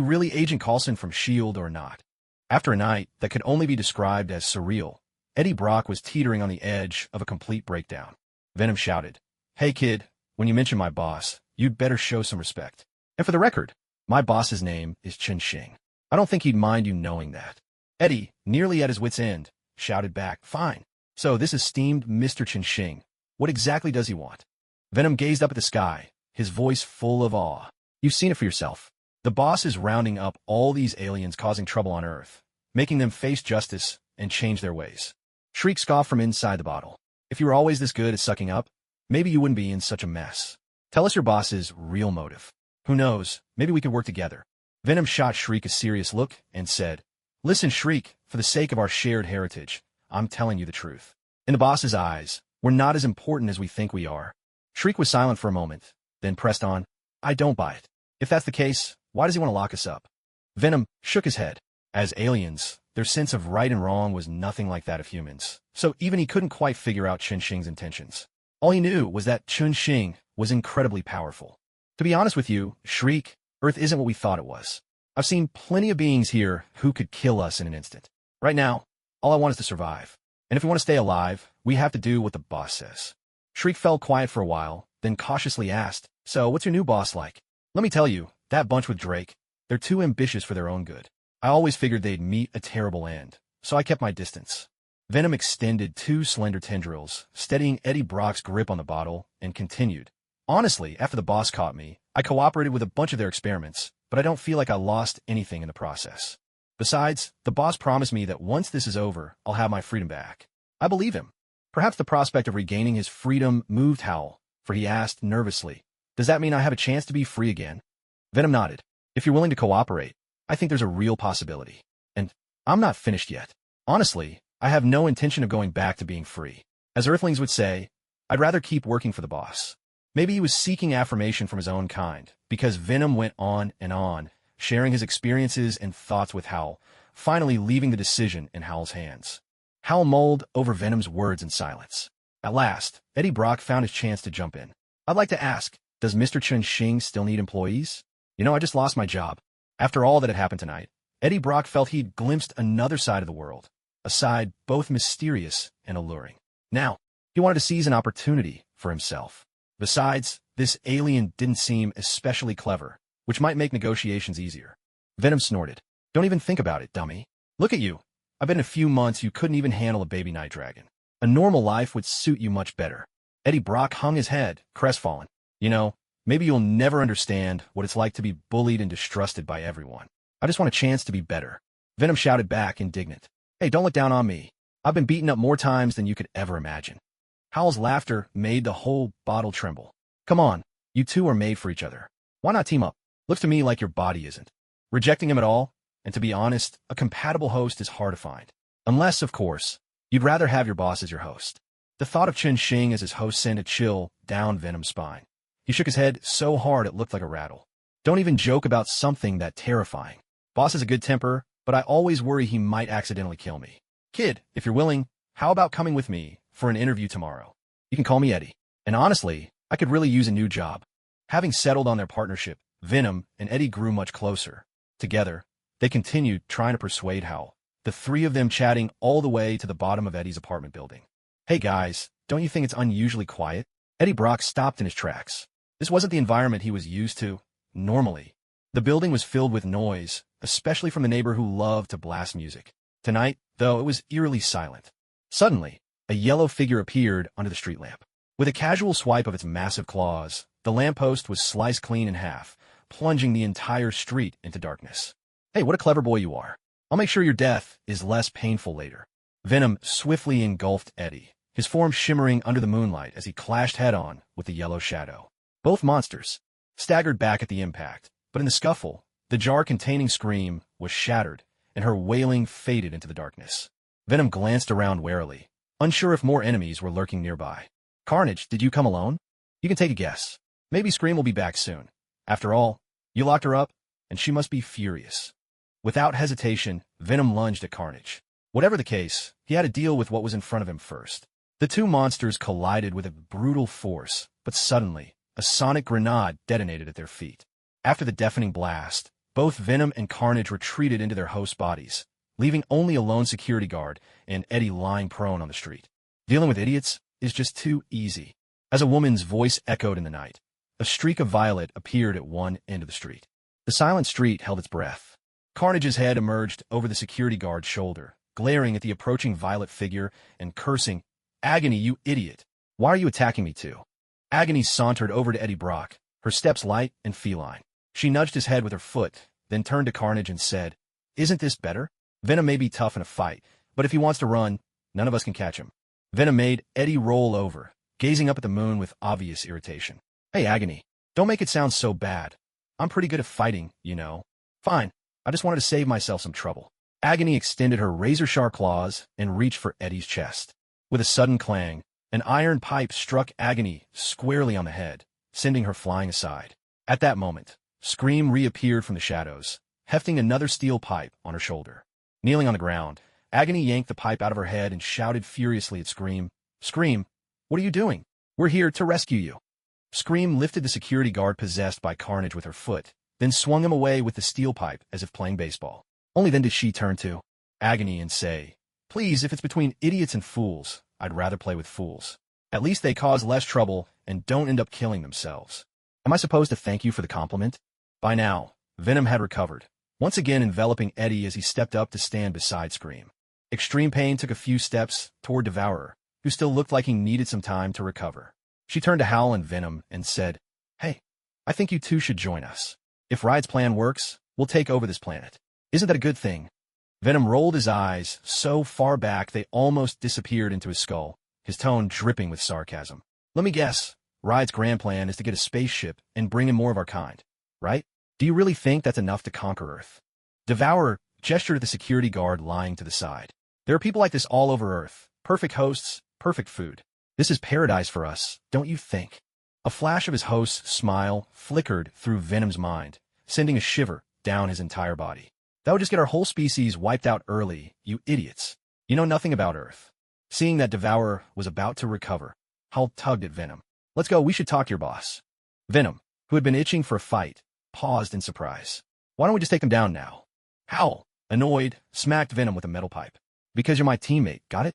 really Agent Coulson from S.H.I.E.L.D. or not?" After a night that could only be described as surreal, Eddie Brock was teetering on the edge of a complete breakdown. Venom shouted, "Hey kid, when you mention my boss, you'd better show some respect. And for the record, my boss's name is Chun Xing. I don't think he'd mind you knowing that." Eddie, nearly at his wit's end, shouted back, "Fine. So this esteemed Mr. Chun Xing, what exactly does he want?" Venom gazed up at the sky, his voice full of awe. "You've seen it for yourself. The boss is rounding up all these aliens causing trouble on Earth, making them face justice and change their ways." Shriek scoffed from inside the bottle. "If you were always this good at sucking up, maybe you wouldn't be in such a mess. Tell us your boss's real motive. Who knows, maybe we could work together. Venom shot Shriek a serious look and said, Listen, Shriek, for the sake of our shared heritage, I'm telling you the truth. In the boss's eyes, we're not as important as we think we are. Shriek was silent for a moment, then pressed on, I don't buy it. If that's the case, why does he want to lock us up? Venom shook his head. As aliens, their sense of right and wrong was nothing like that of humans, so even he couldn't quite figure out Chen Xing's intentions. All he knew was that Chen Xing was incredibly powerful. To be honest with you, Shriek, Earth isn't what we thought it was. I've seen plenty of beings here who could kill us in an instant. Right now, all I want is to survive. And if we want to stay alive, we have to do what the boss says. Shriek fell quiet for a while, then cautiously asked, So what's your new boss like? Let me tell you, that bunch with Drake, they're too ambitious for their own good. I always figured they'd meet a terrible end, so I kept my distance. Venom extended two slender tendrils, steadying Eddie Brock's grip on the bottle, and continued. Honestly, after the boss caught me, I cooperated with a bunch of their experiments, but I don't feel like I lost anything in the process. Besides, the boss promised me that once this is over, I'll have my freedom back. I believe him. Perhaps the prospect of regaining his freedom moved Howl, for he asked nervously, Does that mean I have a chance to be free again? Venom nodded. If you're willing to cooperate, I think there's a real possibility. And I'm not finished yet. Honestly, I have no intention of going back to being free. As Earthlings would say, I'd rather keep working for the boss. Maybe he was seeking affirmation from his own kind, because Venom went on, sharing his experiences and thoughts with Howl, finally leaving the decision in Howl's hands. Howl mulled over Venom's words in silence. At last, Eddie Brock found his chance to jump in. I'd like to ask, does Mr. Chen Xing still need employees? I just lost my job. After all that had happened tonight, Eddie Brock felt he'd glimpsed another side of the world, a side both mysterious and alluring. Now, he wanted to seize an opportunity for himself. Besides, this alien didn't seem especially clever, which might make negotiations easier. Venom snorted. Don't even think about it, dummy. Look at you. I bet in a few months you couldn't even handle a baby night dragon. A normal life would suit you much better. Eddie Brock hung his head, crestfallen. Maybe you'll never understand what it's like to be bullied and distrusted by everyone. I just want a chance to be better. Venom shouted back, indignant. Hey, don't look down on me. I've been beaten up more times than you could ever imagine. Howl's laughter made the whole bottle tremble. Come on, you two are made for each other. Why not team up? Looks to me like your body isn't. Rejecting him at all? And to be honest, a compatible host is hard to find. Unless, of course, you'd rather have your boss as your host. The thought of Chen Xing as his host sent a chill down Venom's spine. He shook his head so hard it looked like a rattle. Don't even joke about something that terrifying. Boss has a good temper, but I always worry he might accidentally kill me. Kid, if you're willing, how about coming with me for an interview tomorrow? You can call me Eddie. And honestly, I could really use a new job. Having settled on their partnership, Venom and Eddie grew much closer. Together, they continued trying to persuade Howl, the three of them chatting all the way to the bottom of Eddie's apartment building. Hey guys, don't you think it's unusually quiet? Eddie Brock stopped in his tracks. This wasn't the environment he was used to. Normally, the building was filled with noise, especially from the neighbor who loved to blast music. Tonight, though, it was eerily silent. Suddenly, a yellow figure appeared under the street lamp. With a casual swipe of its massive claws, the lamppost was sliced clean in half, plunging the entire street into darkness. Hey, what a clever boy you are. I'll make sure your death is less painful later. Venom swiftly engulfed Eddie, his form shimmering under the moonlight as he clashed head-on with the yellow shadow. Both monsters staggered back at the impact, but in the scuffle, the jar containing Scream was shattered, and her wailing faded into the darkness. Venom glanced around warily, unsure if more enemies were lurking nearby. Carnage, did you come alone? You can take a guess. Maybe Scream will be back soon. After all, you locked her up, and she must be furious. Without hesitation, Venom lunged at Carnage. Whatever the case, he had to deal with what was in front of him first. The two monsters collided with a brutal force, but suddenly, a sonic grenade detonated at their feet. After the deafening blast, both Venom and Carnage retreated into their host bodies, leaving only a lone security guard and Eddie lying prone on the street. Dealing with idiots is just too easy. As a woman's voice echoed in the night, a streak of violet appeared at one end of the street. The silent street held its breath. Carnage's head emerged over the security guard's shoulder, glaring at the approaching violet figure and cursing, Agony, you idiot! Why are you attacking me too? Agony sauntered over to Eddie Brock, her steps light and feline. She nudged his head with her foot, then turned to Carnage and said, Isn't this better? Venom may be tough in a fight, but if he wants to run, none of us can catch him. Venom made Eddie roll over, gazing up at the moon with obvious irritation. Hey, Agony, don't make it sound so bad. I'm pretty good at fighting, you know. Fine, I just wanted to save myself some trouble. Agony extended her razor-sharp claws and reached for Eddie's chest. With a sudden clang, an iron pipe struck Agony squarely on the head, sending her flying aside. At that moment, Scream reappeared from the shadows, hefting another steel pipe on her shoulder. Kneeling on the ground, Agony yanked the pipe out of her head and shouted furiously at Scream, "Scream, what are you doing? We're here to rescue you." Scream lifted the security guard possessed by carnage with her foot, then swung him away with the steel pipe as if playing baseball. Only then did she turn to Agony and say, "Please, if it's between idiots and fools, I'd rather play with fools. At least they cause less trouble and don't end up killing themselves. Am I supposed to thank you for the compliment?" By now, Venom had recovered, once again enveloping Eddie as he stepped up to stand beside Scream. Extreme Pain took a few steps toward Devourer, who still looked like he needed some time to recover. She turned to Howl and Venom and said, "Hey, I think you two should join us. If Ride's plan works, we'll take over this planet. Isn't that a good thing?" Venom rolled his eyes so far back they almost disappeared into his skull, his tone dripping with sarcasm. "Let me guess, Ride's grand plan is to get a spaceship and bring in more of our kind, right? Do you really think that's enough to conquer Earth?" Devourer gestured at the security guard lying to the side. "There are people like this all over Earth. Perfect hosts, perfect food. This is paradise for us, don't you think?" A flash of his host's smile flickered through Venom's mind, sending a shiver down his entire body. "That would just get our whole species wiped out early, you idiots. You know nothing about Earth." Seeing that Devourer was about to recover, Howl tugged at Venom. "Let's go, we should talk to your boss." Venom, who had been itching for a fight, paused in surprise. "Why don't we just take them down now?" Howl, annoyed, smacked Venom with a metal pipe. "Because you're my teammate, got it?"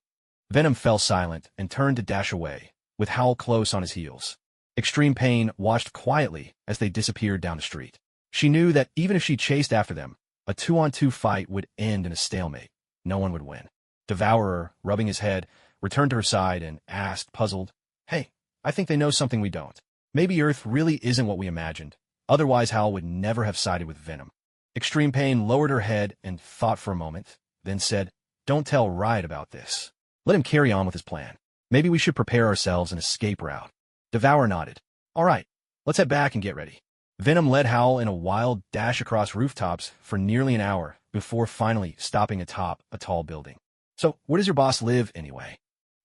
Venom fell silent and turned to dash away, with Howl close on his heels. Extreme Pain watched quietly as they disappeared down the street. She knew that even if she chased after them, a 2-on-2 fight would end in a stalemate. No one would win. Devourer, rubbing his head, returned to her side and asked, puzzled, "Hey, I think they know something we don't. Maybe Earth really isn't what we imagined. Otherwise, Howl would never have sided with Venom." Extreme Pain lowered her head and thought for a moment, then said, "Don't tell Ride about this. Let him carry on with his plan. Maybe we should prepare ourselves an escape route." Devourer nodded. "All right, let's head back and get ready." Venom led Howl in a wild dash across rooftops for nearly an hour before finally stopping atop a tall building. "So, where does your boss live, anyway?"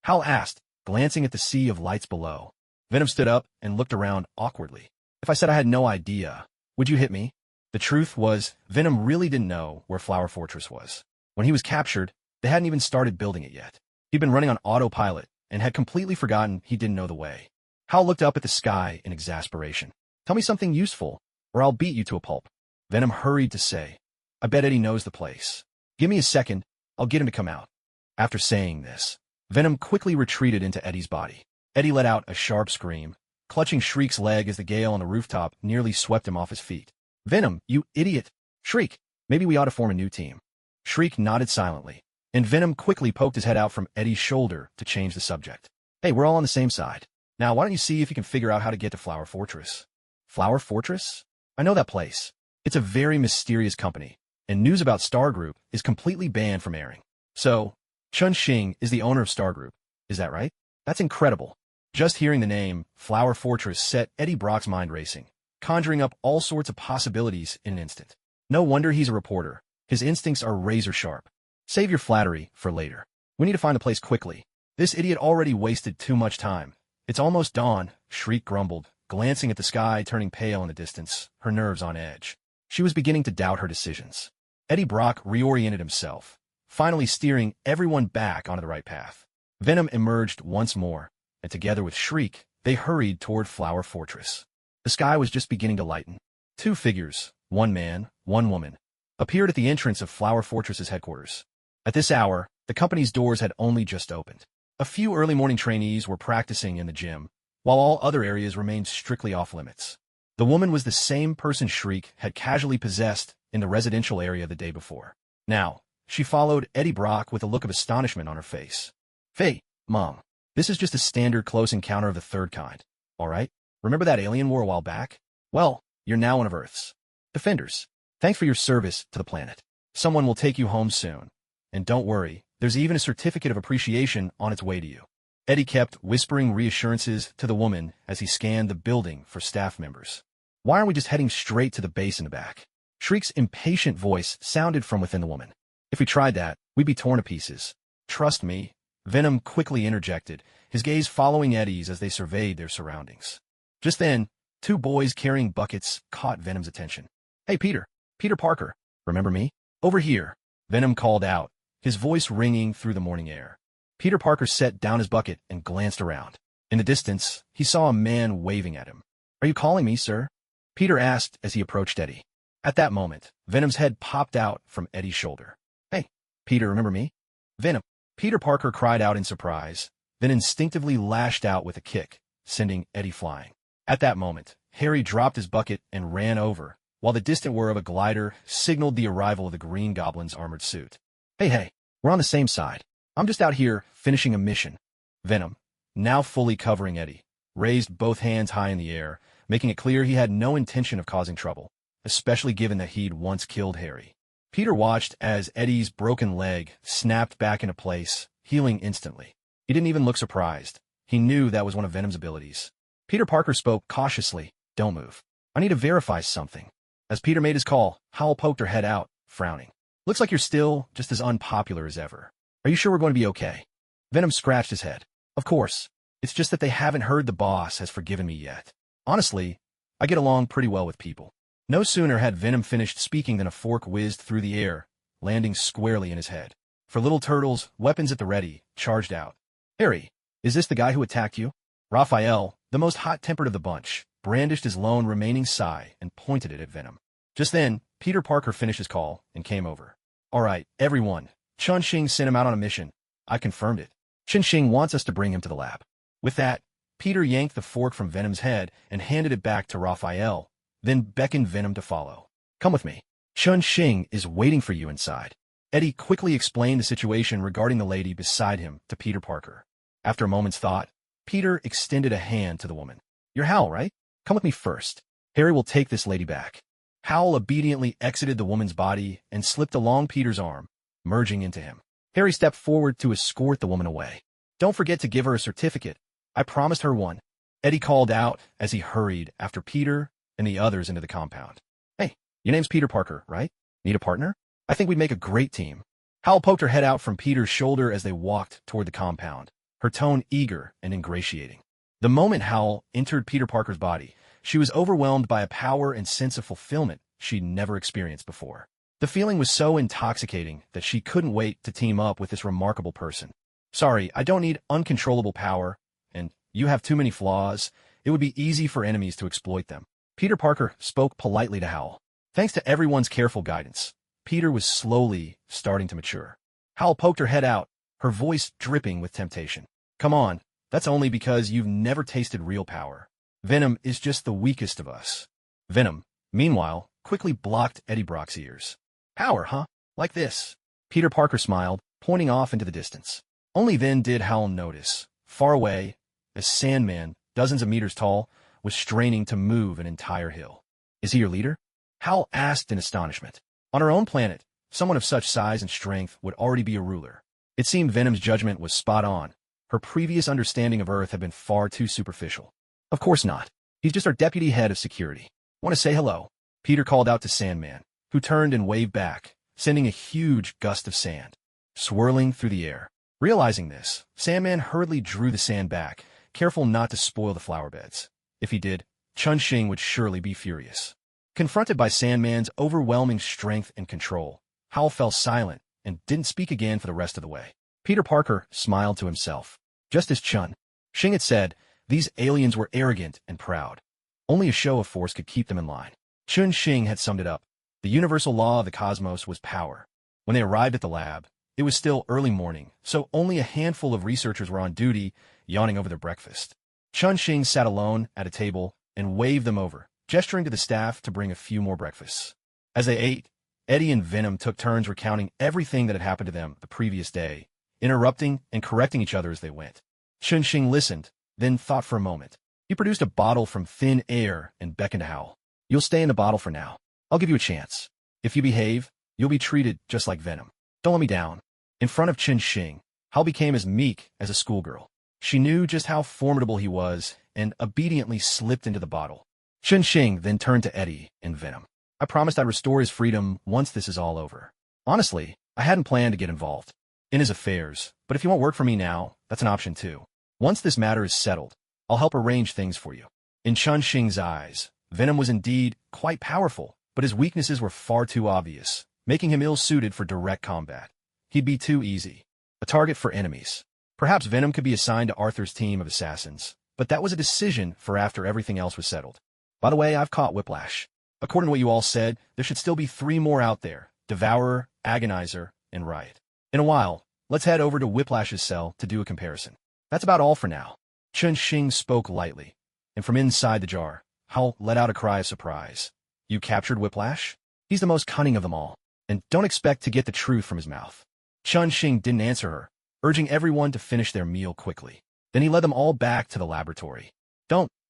Howl asked, glancing at the sea of lights below. Venom stood up and looked around awkwardly. "If I said I had no idea, would you hit me?" The truth was, Venom really didn't know where Flower Fortress was. When he was captured, they hadn't even started building it yet. He'd been running on autopilot and had completely forgotten he didn't know the way. Howl looked up at the sky in exasperation. "Tell me something useful, or I'll beat you to a pulp." Venom hurried to say, "I bet Eddie knows the place. Give me a second, I'll get him to come out." After saying this, Venom quickly retreated into Eddie's body. Eddie let out a sharp scream, clutching Shriek's leg as the gale on the rooftop nearly swept him off his feet. "Venom, you idiot! Shriek, maybe we ought to form a new team." Shriek nodded silently, and Venom quickly poked his head out from Eddie's shoulder to change the subject. "Hey, we're all on the same side. Now, why don't you see if you can figure out how to get to Flower Fortress?" "Flower Fortress? I know that place. It's a very mysterious company, and news about Star Group is completely banned from airing. So, Chun Xing is the owner of Star Group. Is that right? That's incredible." Just hearing the name, Flower Fortress set Eddie Brock's mind racing, conjuring up all sorts of possibilities in an instant. No wonder he's a reporter. His instincts are razor sharp. Save your flattery for later. We need to find the place quickly. This idiot already wasted too much time. "It's almost dawn," Shriek grumbled, glancing at the sky, turning pale in the distance, her nerves on edge. She was beginning to doubt her decisions. Eddie Brock reoriented himself, finally steering everyone back onto the right path. Venom emerged once more, and together with Shriek, they hurried toward Flower Fortress. The sky was just beginning to lighten. Two figures, one man, one woman, appeared at the entrance of Flower Fortress's headquarters. At this hour, the company's doors had only just opened. A few early morning trainees were practicing in the gym, while all other areas remained strictly off-limits. The woman was the same person Shriek had casually possessed in the residential area the day before. Now, she followed Eddie Brock with a look of astonishment on her face. "Faye, Mom, this is just a standard close encounter of the third kind, all right? Remember that alien war a while back? Well, you're now one of Earth's defenders. Thanks for your service to the planet. Someone will take you home soon. And don't worry, there's even a certificate of appreciation on its way to you." Eddie kept whispering reassurances to the woman as he scanned the building for staff members. Why aren't we just heading straight to the base in the back? Shriek's impatient voice sounded from within the woman. If we tried that, we'd be torn to pieces. Trust me, Venom quickly interjected, his gaze following Eddie's as they surveyed their surroundings. Just then, two boys carrying buckets caught Venom's attention. Hey, Peter. Peter Parker. Remember me? Over here, Venom called out, his voice ringing through the morning air. Peter Parker set down his bucket and glanced around. In the distance, he saw a man waving at him. Are you calling me, sir? Peter asked as he approached Eddie. At that moment, Venom's head popped out from Eddie's shoulder. Hey, Peter, remember me? Venom. Peter Parker cried out in surprise, then instinctively lashed out with a kick, sending Eddie flying. At that moment, Harry dropped his bucket and ran over, while the distant whir of a glider signaled the arrival of the Green Goblin's armored suit. Hey, we're on the same side. I'm just out here finishing a mission. Venom, now fully covering Eddie, raised both hands high in the air, making it clear he had no intention of causing trouble, especially given that he'd once killed Harry. Peter watched as Eddie's broken leg snapped back into place, healing instantly. He didn't even look surprised. He knew that was one of Venom's abilities. Peter Parker spoke cautiously. Don't move. I need to verify something. As Peter made his call, Howl poked her head out, frowning. Looks like you're still just as unpopular as ever. Are you sure we're going to be okay? Venom scratched his head. Of course. It's just that they haven't heard the boss has forgiven me yet. Honestly, I get along pretty well with people. No sooner had Venom finished speaking than a fork whizzed through the air, landing squarely in his head. For Little Turtles, weapons at the ready, charged out. Harry, is this the guy who attacked you? Raphael, the most hot-tempered of the bunch, brandished his lone remaining sai and pointed it at Venom. Just then, Peter Parker finished his call and came over. All right, everyone. Chun-Shing sent him out on a mission. I confirmed it. Chun-Shing wants us to bring him to the lab. With that, Peter yanked the fork from Venom's head and handed it back to Raphael, then beckoned Venom to follow. Come with me. Chun-Shing is waiting for you inside. Eddie quickly explained the situation regarding the lady beside him to Peter Parker. After a moment's thought, Peter extended a hand to the woman. You're Howl, right? Come with me first. Harry will take this lady back. Howl obediently exited the woman's body and slipped along Peter's arm, merging into him. Harry stepped forward to escort the woman away. Don't forget to give her a certificate. I promised her one. Eddie called out as he hurried after Peter and the others into the compound. Hey, your name's Peter Parker, right? Need a partner? I think we'd make a great team. Howl poked her head out from Peter's shoulder as they walked toward the compound, her tone eager and ingratiating. The moment Howl entered Peter Parker's body, she was overwhelmed by a power and sense of fulfillment she'd never experienced before. The feeling was so intoxicating that she couldn't wait to team up with this remarkable person. Sorry, I don't need uncontrollable power, and you have too many flaws. It would be easy for enemies to exploit them. Peter Parker spoke politely to Howl. Thanks to everyone's careful guidance, Peter was slowly starting to mature. Howl poked her head out, her voice dripping with temptation. Come on, that's only because you've never tasted real power. Venom is just the weakest of us. Venom, meanwhile, quickly blocked Eddie Brock's ears. Power, huh? Like this. Peter Parker smiled, pointing off into the distance. Only then did Howl notice, far away, as Sandman, dozens of meters tall, was straining to move an entire hill. Is he your leader? Howl asked in astonishment. On her own planet, someone of such size and strength would already be a ruler. It seemed Venom's judgment was spot on. Her previous understanding of Earth had been far too superficial. Of course not. He's just our deputy head of security. Want to say hello? Peter called out to Sandman, who turned and waved back, sending a huge gust of sand, swirling through the air. Realizing this, Sandman hurriedly drew the sand back, careful not to spoil the flower beds. If he did, Chun-Shing would surely be furious. Confronted by Sandman's overwhelming strength and control, Howl fell silent and didn't speak again for the rest of the way. Peter Parker smiled to himself. Just as Chun-Shing had said, these aliens were arrogant and proud. Only a show of force could keep them in line. Chun-Shing had summed it up. The universal law of the cosmos was power. When they arrived at the lab, it was still early morning, so only a handful of researchers were on duty, yawning over their breakfast. Chun-Shing sat alone at a table and waved them over, gesturing to the staff to bring a few more breakfasts. As they ate, Eddie and Venom took turns recounting everything that had happened to them the previous day, interrupting and correcting each other as they went. Chun-Shing listened, then thought for a moment. He produced a bottle from thin air and beckoned to Howl. You'll stay in the bottle for now. I'll give you a chance. If you behave, you'll be treated just like Venom. Don't let me down. In front of Chun-Shing, Howl became as meek as a schoolgirl. She knew just how formidable he was and obediently slipped into the bottle. Chun-Shing then turned to Eddie and Venom. I promised I'd restore his freedom once this is all over. Honestly, I hadn't planned to get involved in his affairs, but if you won't work for me now, that's an option too. Once this matter is settled, I'll help arrange things for you. In Chun-Shing's eyes, Venom was indeed quite powerful, but his weaknesses were far too obvious, making him ill-suited for direct combat. He'd be too easy, a target for enemies. Perhaps Venom could be assigned to Arthur's team of assassins, but that was a decision for after everything else was settled. By the way, I've caught Whiplash. According to what you all said, there should still be 3 more out there: Devourer, Agonizer, and Riot. In a while, let's head over to Whiplash's cell to do a comparison. That's about all for now. Chun-Shing spoke lightly, and from inside the jar, Hal let out a cry of surprise. You captured Whiplash? He's the most cunning of them all, and don't expect to get the truth from his mouth. Chun-Shing didn't answer her, urging everyone to finish their meal quickly. Then he led them all back to the laboratory.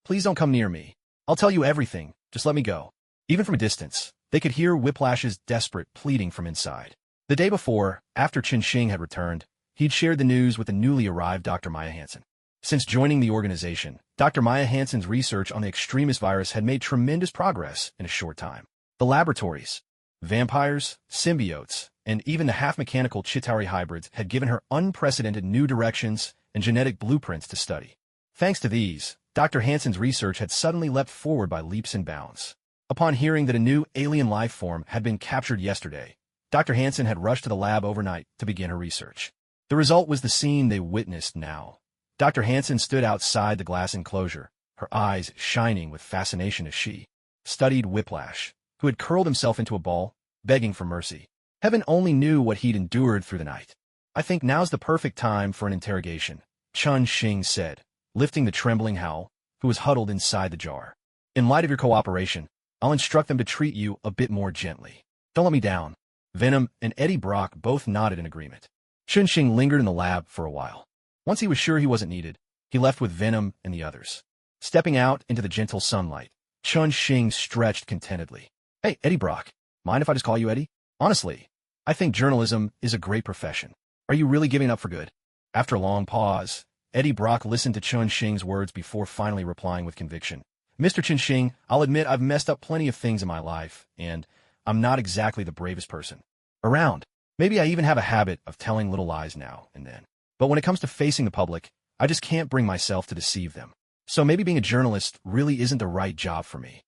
Please don't come near me. I'll tell you everything, just let me go. Even from a distance, they could hear Whiplash's desperate pleading from inside. The day before, after Chun-Shing had returned, he'd shared the news with the newly arrived Dr. Maya Hansen. Since joining the organization, Dr. Maya Hansen's research on the extremist virus had made tremendous progress in a short time. The laboratories, vampires, symbiotes, and even the half-mechanical Chitauri hybrids had given her unprecedented new directions and genetic blueprints to study. Thanks to these, Dr. Hansen's research had suddenly leapt forward by leaps and bounds. Upon hearing that a new alien life form had been captured yesterday, Dr. Hansen had rushed to the lab overnight to begin her research. The result was the scene they witnessed now. Dr. Hansen stood outside the glass enclosure, her eyes shining with fascination as she studied Whiplash, who had curled himself into a ball, begging for mercy. Heaven only knew what he'd endured through the night. I think now's the perfect time for an interrogation, Chun-Shing said, lifting the trembling Hal, who was huddled inside the jar. In light of your cooperation, I'll instruct them to treat you a bit more gently. Don't let me down. Venom and Eddie Brock both nodded in agreement. Chun-Shing lingered in the lab for a while. Once he was sure he wasn't needed, he left with Venom and the others. Stepping out into the gentle sunlight, Chun-Shing stretched contentedly. Hey, Eddie Brock, mind if I just call you Eddie? Honestly, I think journalism is a great profession. Are you really giving up for good? After a long pause, Eddie Brock listened to Chun-Shing's words before finally replying with conviction. Mr. Chun-Shing, I'll admit I've messed up plenty of things in my life, and I'm not exactly the bravest person around. Maybe I even have a habit of telling little lies now and then. But when it comes to facing the public, I just can't bring myself to deceive them. So maybe being a journalist really isn't the right job for me.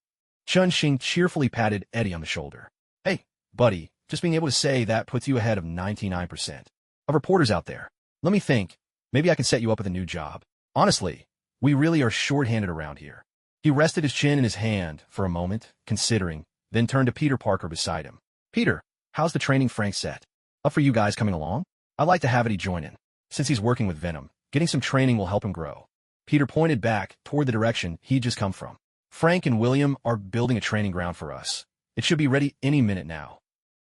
Chun-Shing cheerfully patted Eddie on the shoulder. Hey, buddy, just being able to say that puts you ahead of 99% of reporters out there. Let me think. Maybe I can set you up with a new job. Honestly, we really are short-handed around here. He rested his chin in his hand for a moment, considering, then turned to Peter Parker beside him. Peter, how's the training Frank set? Up for you guys coming along? I'd like to have Eddie join in. Since he's working with Venom, getting some training will help him grow. Peter pointed back toward the direction he'd just come from. Frank and William are building a training ground for us. It should be ready any minute now.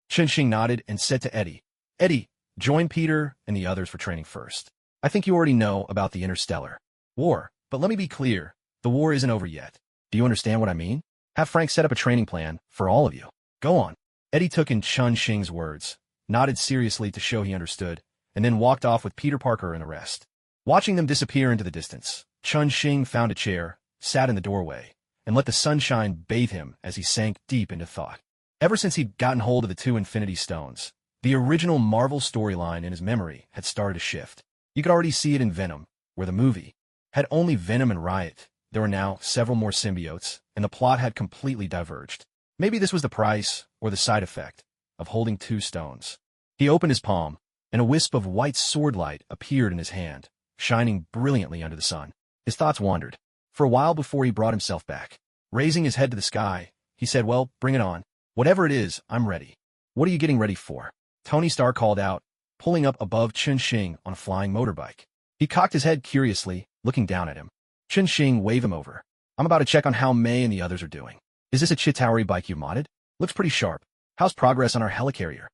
Chun-Shing nodded and said to Eddie, Eddie, join Peter and the others for training first. I think you already know about the interstellar war, but let me be clear. The war isn't over yet. Do you understand what I mean? Have Frank set up a training plan for all of you. Go on. Eddie took in Chun-Shing's words, nodded seriously to show he understood, and then walked off with Peter Parker and the rest. Watching them disappear into the distance, Chun-Shing found a chair, sat in the doorway, and let the sunshine bathe him as he sank deep into thought. Ever since he'd gotten hold of the 2 Infinity Stones, the original Marvel storyline in his memory had started to shift. You could already see it in Venom, where the movie had only Venom and Riot. There were now several more symbiotes, and the plot had completely diverged. Maybe this was the price, or the side effect, of holding 2 stones. He opened his palm, and a wisp of white sword light appeared in his hand, shining brilliantly under the sun. His thoughts wandered for a while before he brought himself back. Raising his head to the sky, he said, well, bring it on. Whatever it is, I'm ready. What are you getting ready for? Tony Stark called out, pulling up above Chun-Shing on a flying motorbike. He cocked his head curiously, looking down at him. Chun-Shing waved him over. I'm about to check on how May and the others are doing. Is this a Chitauri bike you've modded? Looks pretty sharp. How's progress on our helicarrier?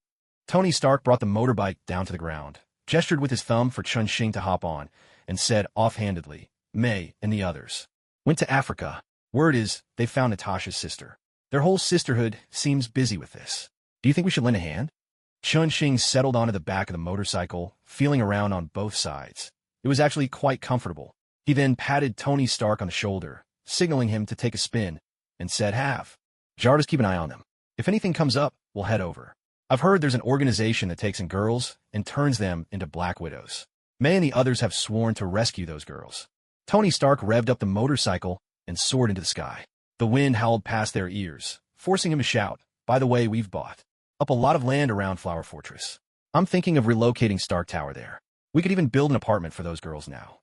Tony Stark brought the motorbike down to the ground, gestured with his thumb for Chun-Shing to hop on, and said offhandedly, May and the others went to Africa. Word is, they found Natasha's sister. Their whole sisterhood seems busy with this. Do you think we should lend a hand? Chun-Shing settled onto the back of the motorcycle, feeling around on both sides. It was actually quite comfortable. He then patted Tony Stark on the shoulder, signaling him to take a spin, and said, "Have. Jarvis, keep an eye on them. If anything comes up, we'll head over. I've heard there's an organization that takes in girls and turns them into Black Widows. May and the others have sworn to rescue those girls." Tony Stark revved up the motorcycle and soared into the sky. The wind howled past their ears, forcing him to shout, "By the way, we've bought up a lot of land around Flower Fortress. I'm thinking of relocating Stark Tower there. We could even build an apartment for those girls now.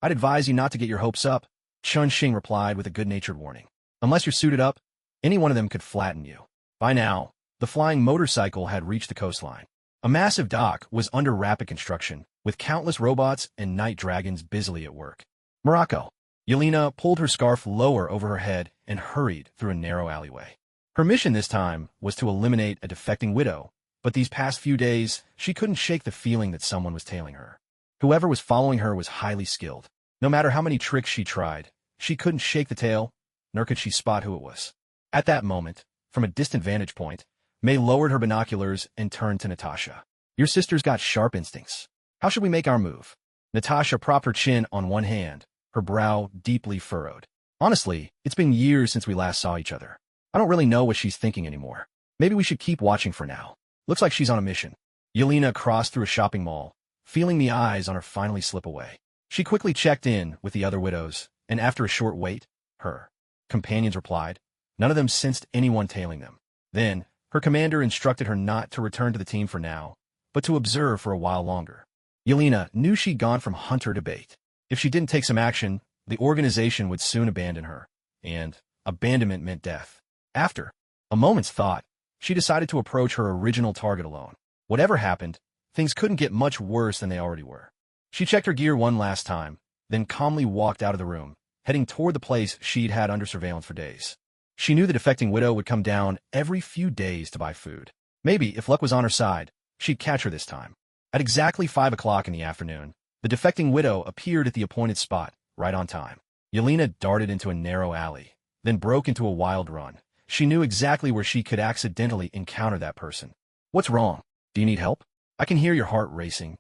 I'd advise you not to get your hopes up," Chun Xing replied with a good-natured warning. "Unless you're suited up, any one of them could flatten you." By now, the flying motorcycle had reached the coastline. A massive dock was under rapid construction, with countless robots and night dragons busily at work. Morocco. Yelena pulled her scarf lower over her head and hurried through a narrow alleyway. Her mission this time was to eliminate a defecting widow, but these past few days, she couldn't shake the feeling that someone was tailing her. Whoever was following her was highly skilled. No matter how many tricks she tried, she couldn't shake the tail, nor could she spot who it was. At that moment, from a distant vantage point, May lowered her binoculars and turned to Natasha. "Your sister's got sharp instincts. How should we make our move?" Natasha propped her chin on one hand, her brow deeply furrowed. "Honestly, it's been years since we last saw each other. I don't really know what she's thinking anymore. Maybe we should keep watching for now. Looks like she's on a mission." Yelena crossed through a shopping mall, feeling the eyes on her finally slip away. She quickly checked in with the other widows, and after a short wait, her companions replied. None of them sensed anyone tailing them. Then, her commander instructed her not to return to the team for now, but to observe for a while longer. Yelena knew she'd gone from hunter to bait. If she didn't take some action, the organization would soon abandon her, and abandonment meant death. After a moment's thought, she decided to approach her original target alone. Whatever happened, things couldn't get much worse than they already were. She checked her gear one last time, then calmly walked out of the room, heading toward the place she'd had under surveillance for days. She knew the defecting widow would come down every few days to buy food. Maybe, if luck was on her side, she'd catch her this time. At exactly 5 o'clock in the afternoon, the defecting widow appeared at the appointed spot, right on time. Yelena darted into a narrow alley, then broke into a wild run. She knew exactly where she could accidentally encounter that person. "What's wrong? Do you need help? I can hear your heart racing."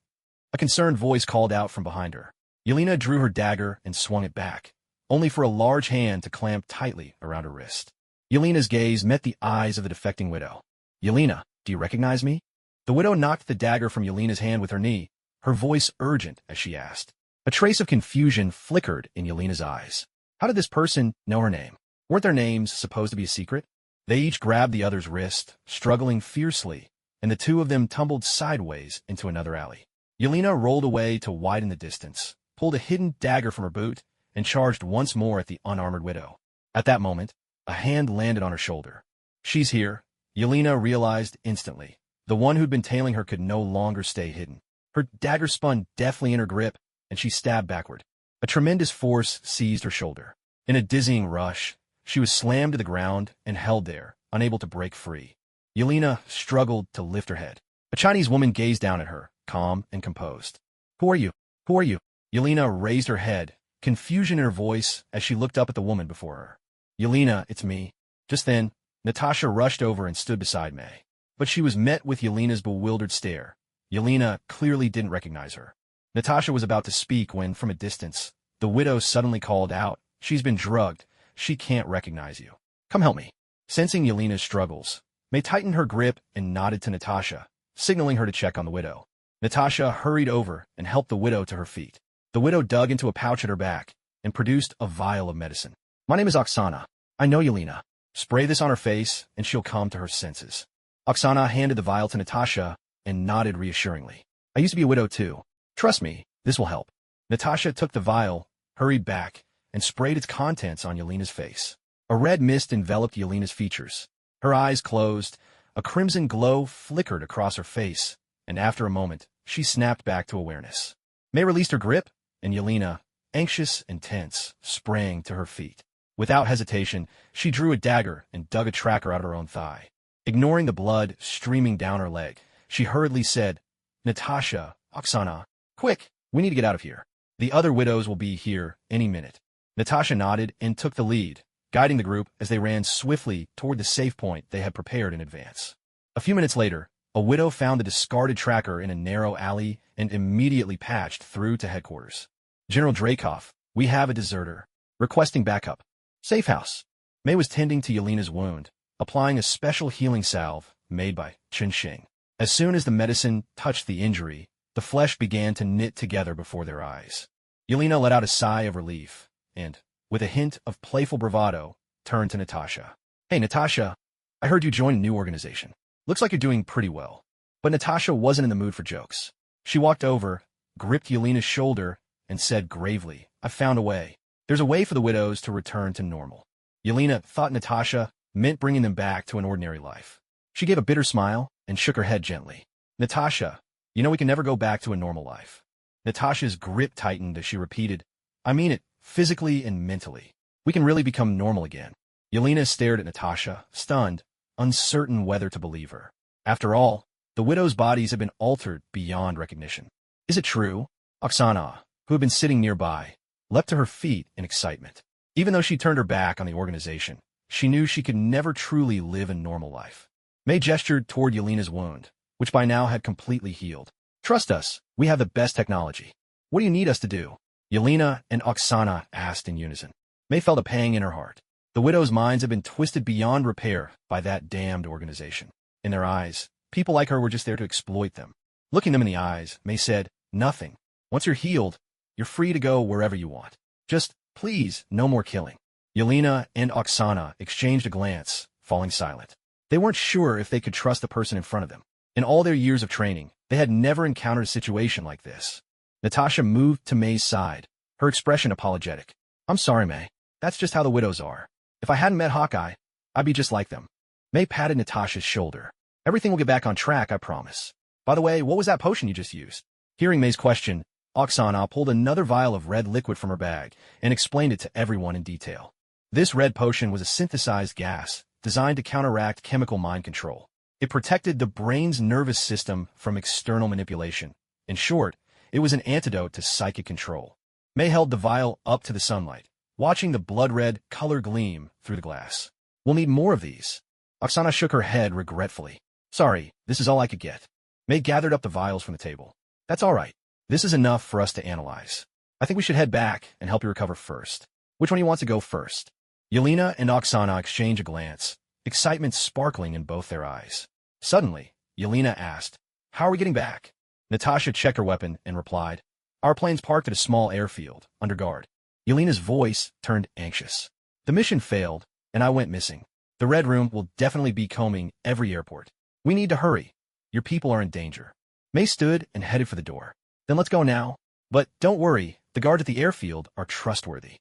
A concerned voice called out from behind her. Yelena drew her dagger and swung it back, only for a large hand to clamp tightly around her wrist. Yelena's gaze met the eyes of the defecting widow. "Yelena, do you recognize me?" The widow knocked the dagger from Yelena's hand with her knee, her voice urgent as she asked. A trace of confusion flickered in Yelena's eyes. How did this person know her name? Weren't their names supposed to be a secret? They each grabbed the other's wrist, struggling fiercely, and the two of them tumbled sideways into another alley. Yelena rolled away to widen the distance, pulled a hidden dagger from her boot, and charged once more at the unarmored widow. At that moment, a hand landed on her shoulder. "She's here," Yelena realized instantly. The one who'd been tailing her could no longer stay hidden. Her dagger spun deftly in her grip, and she stabbed backward. A tremendous force seized her shoulder. In a dizzying rush, she was slammed to the ground and held there, unable to break free. Yelena struggled to lift her head. A Chinese woman gazed down at her, calm and composed. "Who are you? Who are you?" Yelena raised her head, confusion in her voice as she looked up at the woman before her. "Yelena, it's me." Just then, Natasha rushed over and stood beside May. But she was met with Yelena's bewildered stare. Yelena clearly didn't recognize her. Natasha was about to speak when, from a distance, the widow suddenly called out, "She's been drugged. She can't recognize you. Come help me." Sensing Yelena's struggles, May tightened her grip and nodded to Natasha, signaling her to check on the widow. Natasha hurried over and helped the widow to her feet. The widow dug into a pouch at her back and produced a vial of medicine. "My name is Oksana. I know Yelena. Spray this on her face and she'll come to her senses." Oksana handed the vial to Natasha and nodded reassuringly. "I used to be a widow too. Trust me, this will help." Natasha took the vial, hurried back, and sprayed its contents on Yelena's face. A red mist enveloped Yelena's features. Her eyes closed, a crimson glow flickered across her face, and after a moment, she snapped back to awareness. May released her grip, and Yelena, anxious and tense, sprang to her feet. Without hesitation, she drew a dagger and dug a tracker out of her own thigh. Ignoring the blood streaming down her leg, she hurriedly said, "Natasha, Oksana, quick, we need to get out of here. The other widows will be here any minute." Natasha nodded and took the lead, guiding the group as they ran swiftly toward the safe point they had prepared in advance. A few minutes later, A widow found the discarded tracker in a narrow alley and immediately patched through to headquarters. General Dreykov, we have a deserter. Requesting backup. Safe house. May was tending to Yelena's wound, applying a special healing salve made by Chunxing. As soon as the medicine touched the injury, the flesh began to knit together before their eyes. Yelena let out a sigh of relief, and, with a hint of playful bravado, turned to Natasha. Hey, Natasha, I heard you joined a new organization. Looks like you're doing pretty well. But Natasha wasn't in the mood for jokes. She walked over, gripped Yelena's shoulder, and said gravely, I found a way. There's a way for the widows to return to normal. Yelena thought Natasha meant bringing them back to an ordinary life. She gave a bitter smile and shook her head gently. Natasha, you know we can never go back to a normal life. Natasha's grip tightened as she repeated, I mean it, physically and mentally. We can really become normal again. Yelena stared at Natasha, stunned, uncertain whether to believe her. After all, the widows' bodies had been altered beyond recognition. Is it true? Oksana, who had been sitting nearby, leapt to her feet in excitement. Even though she turned her back on the organization, she knew she could never truly live a normal life. May gestured toward Yelena's wound, which by now had completely healed. Trust us, we have the best technology. What do you need us to do? Yelena and Oksana asked in unison. May felt a pang in her heart. The widows' minds had been twisted beyond repair by that damned organization. In their eyes, people like her were just there to exploit them. Looking them in the eyes, May said, nothing. Once you're healed, you're free to go wherever you want. Just, please, no more killing. Yelena and Oksana exchanged a glance, falling silent. They weren't sure if they could trust the person in front of them. In all their years of training, they had never encountered a situation like this. Natasha moved to May's side, her expression apologetic. I'm sorry, May. That's just how the widows are. If I hadn't met Hawkeye, I'd be just like them. May patted Natasha's shoulder. Everything will get back on track, I promise. By the way, what was that potion you just used? Hearing May's question, Oksana pulled another vial of red liquid from her bag and explained it to everyone in detail. This red potion was a synthesized gas designed to counteract chemical mind control. It protected the brain's nervous system from external manipulation. In short, it was an antidote to psychic control. May held the vial up to the sunlight, watching the blood-red color gleam through the glass. We'll need more of these. Oksana shook her head regretfully. Sorry, this is all I could get. May gathered up the vials from the table. That's all right. This is enough for us to analyze. I think we should head back and help you recover first. Which one do you want to go first? Yelena and Oksana exchanged a glance, excitement sparkling in both their eyes. Suddenly, Yelena asked, How are we getting back? Natasha checked her weapon and replied, Our plane's parked at a small airfield, under guard. Yelena's voice turned anxious. The mission failed, and I went missing. The Red Room will definitely be combing every airport. We need to hurry. Your people are in danger. May stood and headed for the door. Then let's go now. But don't worry, the guards at the airfield are trustworthy.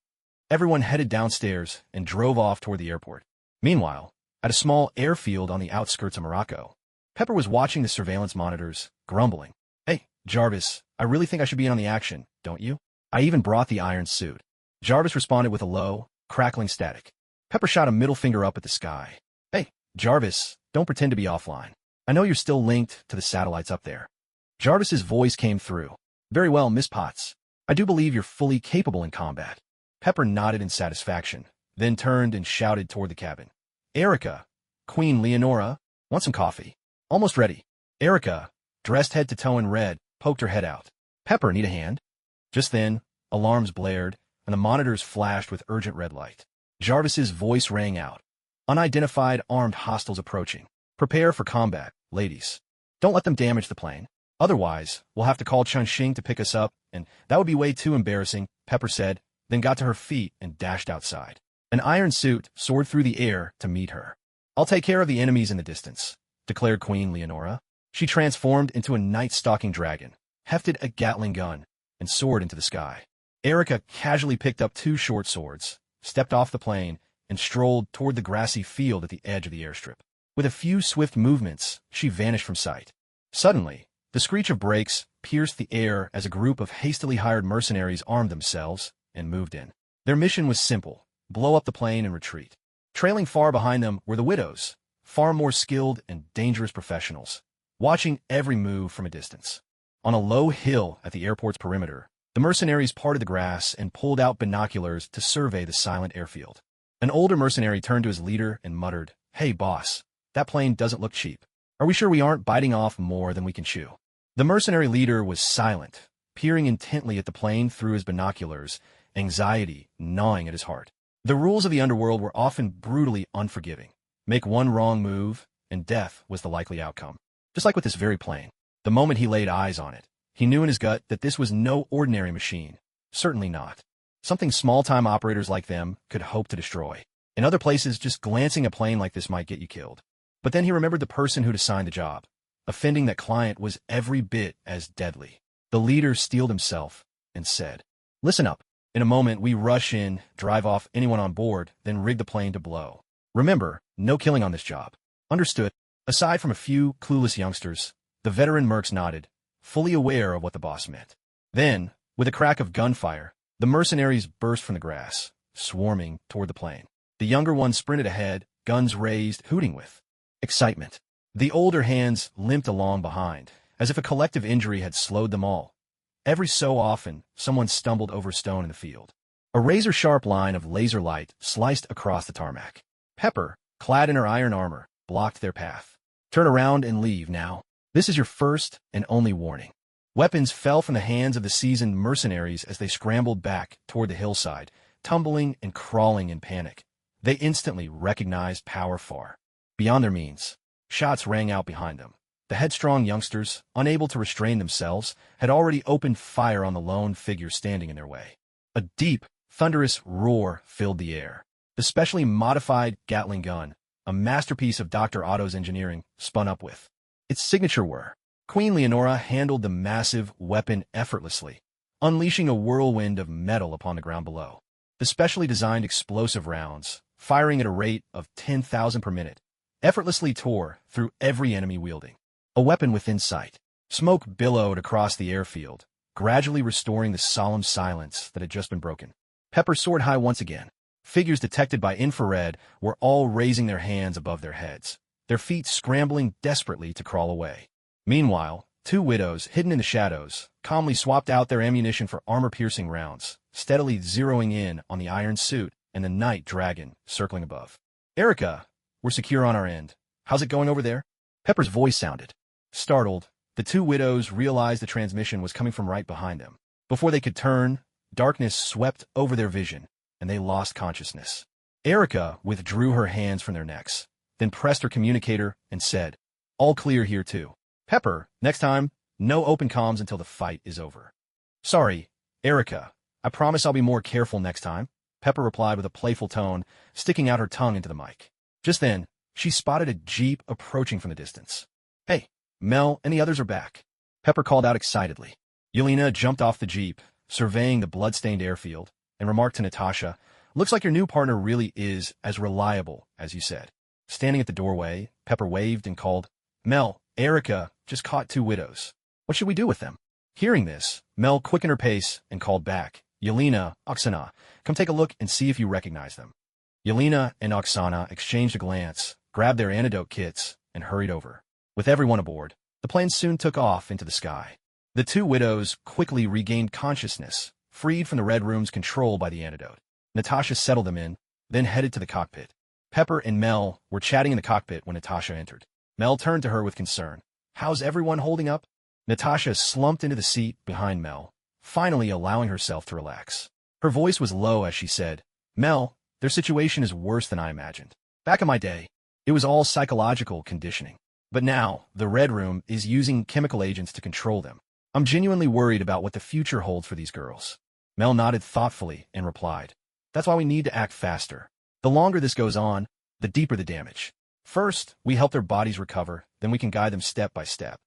Everyone headed downstairs and drove off toward the airport. Meanwhile, at a small airfield on the outskirts of Morocco, Pepper was watching the surveillance monitors, grumbling. Hey, Jarvis, I really think I should be in on the action, don't you? I even brought the iron suit. Jarvis responded with a low, crackling static. Pepper shot a middle finger up at the sky. Hey, Jarvis, don't pretend to be offline. I know you're still linked to the satellites up there. Jarvis's voice came through. Very well, Miss Potts. I do believe you're fully capable in combat. Pepper nodded in satisfaction, then turned and shouted toward the cabin. Erica, Queen Leonora, want some coffee? Almost ready. Erica, dressed head to toe in red, poked her head out. Pepper, need a hand? Just then, alarms blared, and the monitors flashed with urgent red light. Jarvis's voice rang out. Unidentified armed hostiles approaching. Prepare for combat, ladies. Don't let them damage the plane. Otherwise, we'll have to call Chunxing to pick us up, and that would be way too embarrassing, Pepper said, then got to her feet and dashed outside. An iron suit soared through the air to meet her. I'll take care of the enemies in the distance, declared Queen Leonora. She transformed into a night-stalking dragon, hefted a Gatling gun, and soared into the sky. Erica casually picked up 2 short swords, stepped off the plane, and strolled toward the grassy field at the edge of the airstrip. With a few swift movements, she vanished from sight. Suddenly, the screech of brakes pierced the air as a group of hastily hired mercenaries armed themselves and moved in. Their mission was simple: blow up the plane and retreat. Trailing far behind them were the widows, far more skilled and dangerous professionals, watching every move from a distance. On a low hill at the airport's perimeter, the mercenaries parted the grass and pulled out binoculars to survey the silent airfield. An older mercenary turned to his leader and muttered, Hey, boss, that plane doesn't look cheap. Are we sure we aren't biting off more than we can chew? The mercenary leader was silent, peering intently at the plane through his binoculars, anxiety gnawing at his heart. The rules of the underworld were often brutally unforgiving. Make one wrong move, and death was the likely outcome. Just like with this very plane. The moment he laid eyes on it, he knew in his gut that this was no ordinary machine. Certainly not. Something small-time operators like them could hope to destroy. In other places, just glancing at a plane like this might get you killed. But then he remembered the person who'd assigned the job. Offending that client was every bit as deadly. The leader steeled himself and said, "Listen up. In a moment, we rush in, drive off anyone on board, then rig the plane to blow. Remember, no killing on this job." Understood. Aside from a few clueless youngsters, the veteran mercs nodded, fully aware of what the boss meant. Then, with a crack of gunfire, the mercenaries burst from the grass, swarming toward the plane. The younger ones sprinted ahead, guns raised, hooting with excitement. The older hands limped along behind, as if a collective injury had slowed them all. Every so often, someone stumbled over a stone in the field. A razor-sharp line of laser light sliced across the tarmac. Pepper, clad in her iron armor, blocked their path. "Turn around and leave now. This is your first and only warning." Weapons fell from the hands of the seasoned mercenaries as they scrambled back toward the hillside, tumbling and crawling in panic. They instantly recognized power far beyond their means. Shots rang out behind them. The headstrong youngsters, unable to restrain themselves, had already opened fire on the lone figure standing in their way. A deep, thunderous roar filled the air. The specially modified Gatling gun, a masterpiece of Dr. Otto's engineering, spun up with its signature whir. Queen Leonora handled the massive weapon effortlessly, unleashing a whirlwind of metal upon the ground below. The specially designed explosive rounds, firing at a rate of 10,000 per minute, effortlessly tore through every enemy wielding a weapon within sight. Smoke billowed across the airfield, gradually restoring the solemn silence that had just been broken. Pepper soared high once again. Figures detected by infrared were all raising their hands above their heads, their feet scrambling desperately to crawl away. Meanwhile, two widows, hidden in the shadows, calmly swapped out their ammunition for armor-piercing rounds, steadily zeroing in on the iron suit and the night dragon circling above. "Erica, we're secure on our end. How's it going over there?" Pepper's voice sounded. Startled, the two widows realized the transmission was coming from right behind them. Before they could turn, darkness swept over their vision, and they lost consciousness. Erica withdrew her hands from their necks, then pressed her communicator and said, "All clear here too. Pepper, next time, no open comms until the fight is over." "Sorry, Erica. I promise I'll be more careful next time," Pepper replied with a playful tone, sticking out her tongue into the mic. Just then, she spotted a jeep approaching from the distance. "Hey, Mel and the others are back," Pepper called out excitedly. Yelena jumped off the jeep, surveying the blood-stained airfield, and remarked to Natasha, "Looks like your new partner really is as reliable as you said." Standing at the doorway, Pepper waved and called, "Mel, Erica just caught two widows. What should we do with them?" Hearing this, Mel quickened her pace and called back, "Yelena, Oksana, come take a look and see if you recognize them." Yelena and Oksana exchanged a glance, grabbed their antidote kits, and hurried over. With everyone aboard, the plane soon took off into the sky. The two widows quickly regained consciousness, freed from the Red Room's control by the antidote. Natasha settled them in, then headed to the cockpit. Pepper and Mel were chatting in the cockpit when Natasha entered. Mel turned to her with concern. "How's everyone holding up?" Natasha slumped into the seat behind Mel, finally allowing herself to relax. Her voice was low as she said, "Mel, their situation is worse than I imagined. Back in my day, it was all psychological conditioning. But now, the Red Room is using chemical agents to control them. I'm genuinely worried about what the future holds for these girls." Mel nodded thoughtfully and replied, "That's why we need to act faster. The longer this goes on, the deeper the damage. First, we help their bodies recover, then we can guide them step by step.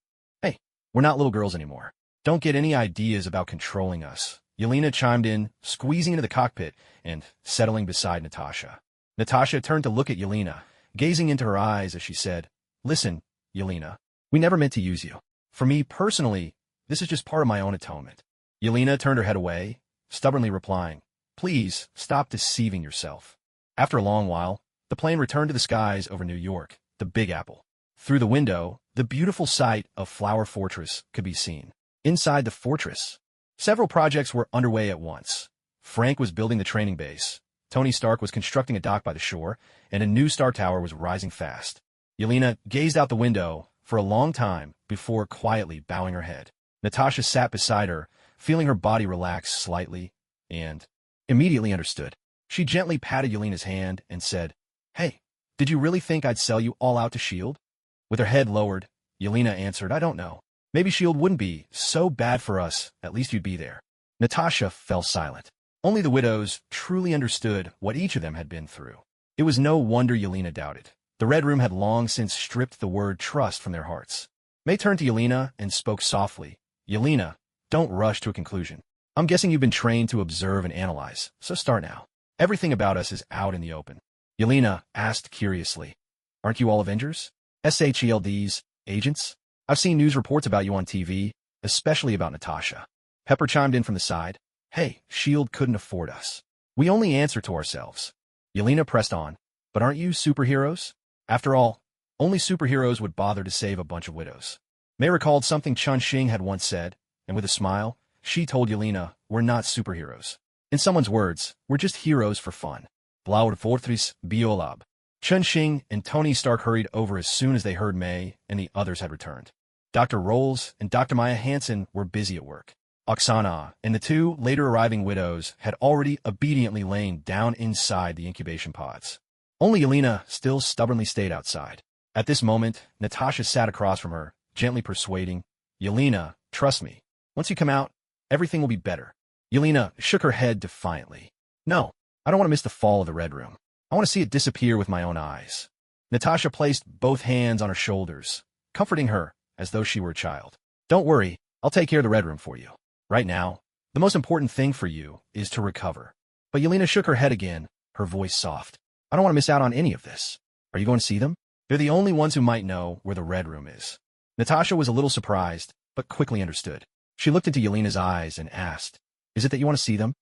Hey, we're not little girls anymore. Don't get any ideas about controlling us." Yelena chimed in, squeezing into the cockpit and settling beside Natasha. Natasha turned to look at Yelena, gazing into her eyes as she said, "Listen, Yelena, we never meant to use you. For me personally, this is just part of my own atonement." Yelena turned her head away, stubbornly replying, "Please stop deceiving yourself." After a long while, the plane returned to the skies over New York, the Big Apple. Through the window, the beautiful sight of Flower Fortress could be seen. Inside the fortress, several projects were underway at once. Frank was building the training base, Tony Stark was constructing a dock by the shore, and a new Star Tower was rising fast. Yelena gazed out the window, for a long time before quietly bowing her head. Natasha sat beside her, feeling her body relax slightly, and immediately understood. She gently patted Yelena's hand and said, "Hey, did you really think I'd sell you all out to S.H.I.E.L.D.? With her head lowered, Yelena answered, "I don't know. Maybe S.H.I.E.L.D. wouldn't be so bad for us, at least you'd be there." Natasha fell silent. Only the widows truly understood what each of them had been through. It was no wonder Yelena doubted. The Red Room had long since stripped the word trust from their hearts. May turned to Yelena and spoke softly. "Yelena, don't rush to a conclusion. I'm guessing you've been trained to observe and analyze, so start now. Everything about us is out in the open." Yelena asked curiously, "Aren't you all Avengers? SHIELD's agents? I've seen news reports about you on TV, especially about Natasha." Pepper chimed in from the side. "Hey, S.H.I.E.L.D. couldn't afford us. We only answer to ourselves." Yelena pressed on, "But aren't you superheroes? After all, only superheroes would bother to save a bunch of widows." May recalled something Chun Xing had once said, and with a smile, she told Yelena, "We're not superheroes. In someone's words, we're just heroes for fun." Blauer Fortris Biolab. Chun Xing and Tony Stark hurried over as soon as they heard May and the others had returned. Dr. Rolls and Dr. Maya Hansen were busy at work. Oksana and the two later arriving widows had already obediently lain down inside the incubation pods. Only Yelena still stubbornly stayed outside. At this moment, Natasha sat across from her, gently persuading, "Yelena, trust me. Once you come out, everything will be better." Yelena shook her head defiantly. "No, I don't want to miss the fall of the Red Room. I want to see it disappear with my own eyes." Natasha placed both hands on her shoulders, comforting her as though she were a child. "Don't worry, I'll take care of the Red Room for you. Right now, the most important thing for you is to recover." But Yelena shook her head again, her voice soft. "I don't want to miss out on any of this. Are you going to see them? They're the only ones who might know where the Red Room is." Natasha was a little surprised, but quickly understood. She looked into Yelena's eyes and asked, "Is it that you want to see them?"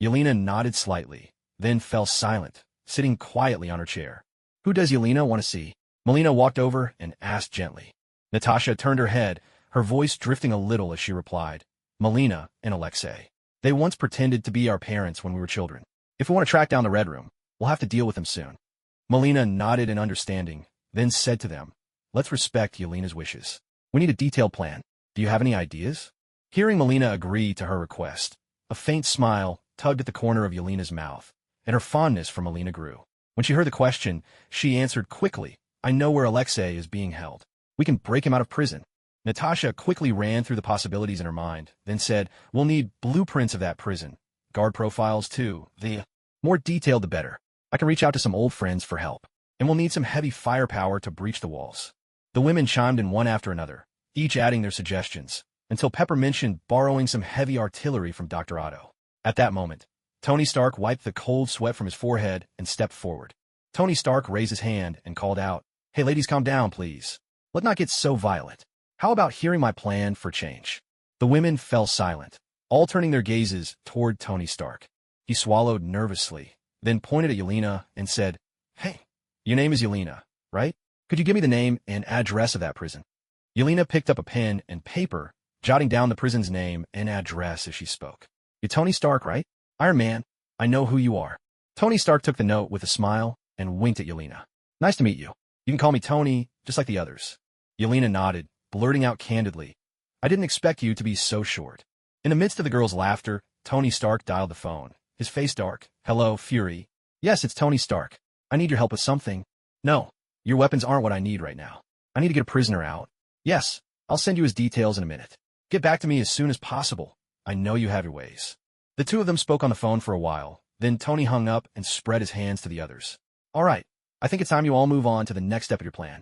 Yelena nodded slightly, then fell silent, sitting quietly on her chair. "Who does Yelena want to see?" Melina walked over and asked gently. Natasha turned her head, her voice drifting a little as she replied, "Melina and Alexei. They once pretended to be our parents when we were children. If we want to track down the Red Room, we'll have to deal with them soon." Melina nodded in understanding, then said to them, "Let's respect Yelena's wishes. We need a detailed plan. Do you have any ideas?" Hearing Melina agree to her request, a faint smile tugged at the corner of Yelena's mouth, and her fondness for Melina grew. When she heard the question, she answered quickly, "I know where Alexei is being held. We can break him out of prison." Natasha quickly ran through the possibilities in her mind, then said, "We'll need blueprints of that prison. Guard profiles, too. The more detailed, the better. I can reach out to some old friends for help. And we'll need some heavy firepower to breach the walls." The women chimed in one after another, each adding their suggestions, until Pepper mentioned borrowing some heavy artillery from Dr. Otto. At that moment, Tony Stark wiped the cold sweat from his forehead and stepped forward. Tony Stark raised his hand and called out, "Hey ladies, calm down, please. Let's not get so violent. How about hearing my plan for change?" The women fell silent, all turning their gazes toward Tony Stark. He swallowed nervously, then pointed at Yelena and said, "Hey, your name is Yelena, right? Could you give me the name and address of that prison?" Yelena picked up a pen and paper, jotting down the prison's name and address as she spoke. "You're Tony Stark, right? Iron Man, I know who you are." Tony Stark took the note with a smile and winked at Yelena. "Nice to meet you. You can call me Tony, just like the others." Yelena nodded, blurting out candidly, "I didn't expect you to be so short." In the midst of the girls' laughter, Tony Stark dialed the phone, his face dark. "Hello, Fury. Yes, it's Tony Stark. I need your help with something." "No, your weapons aren't what I need right now. I need to get a prisoner out." "Yes, I'll send you his details in a minute. Get back to me as soon as possible. I know you have your ways." The two of them spoke on the phone for a while, then Tony hung up and spread his hands to the others. "All right, I think it's time you all move on to the next step of your plan."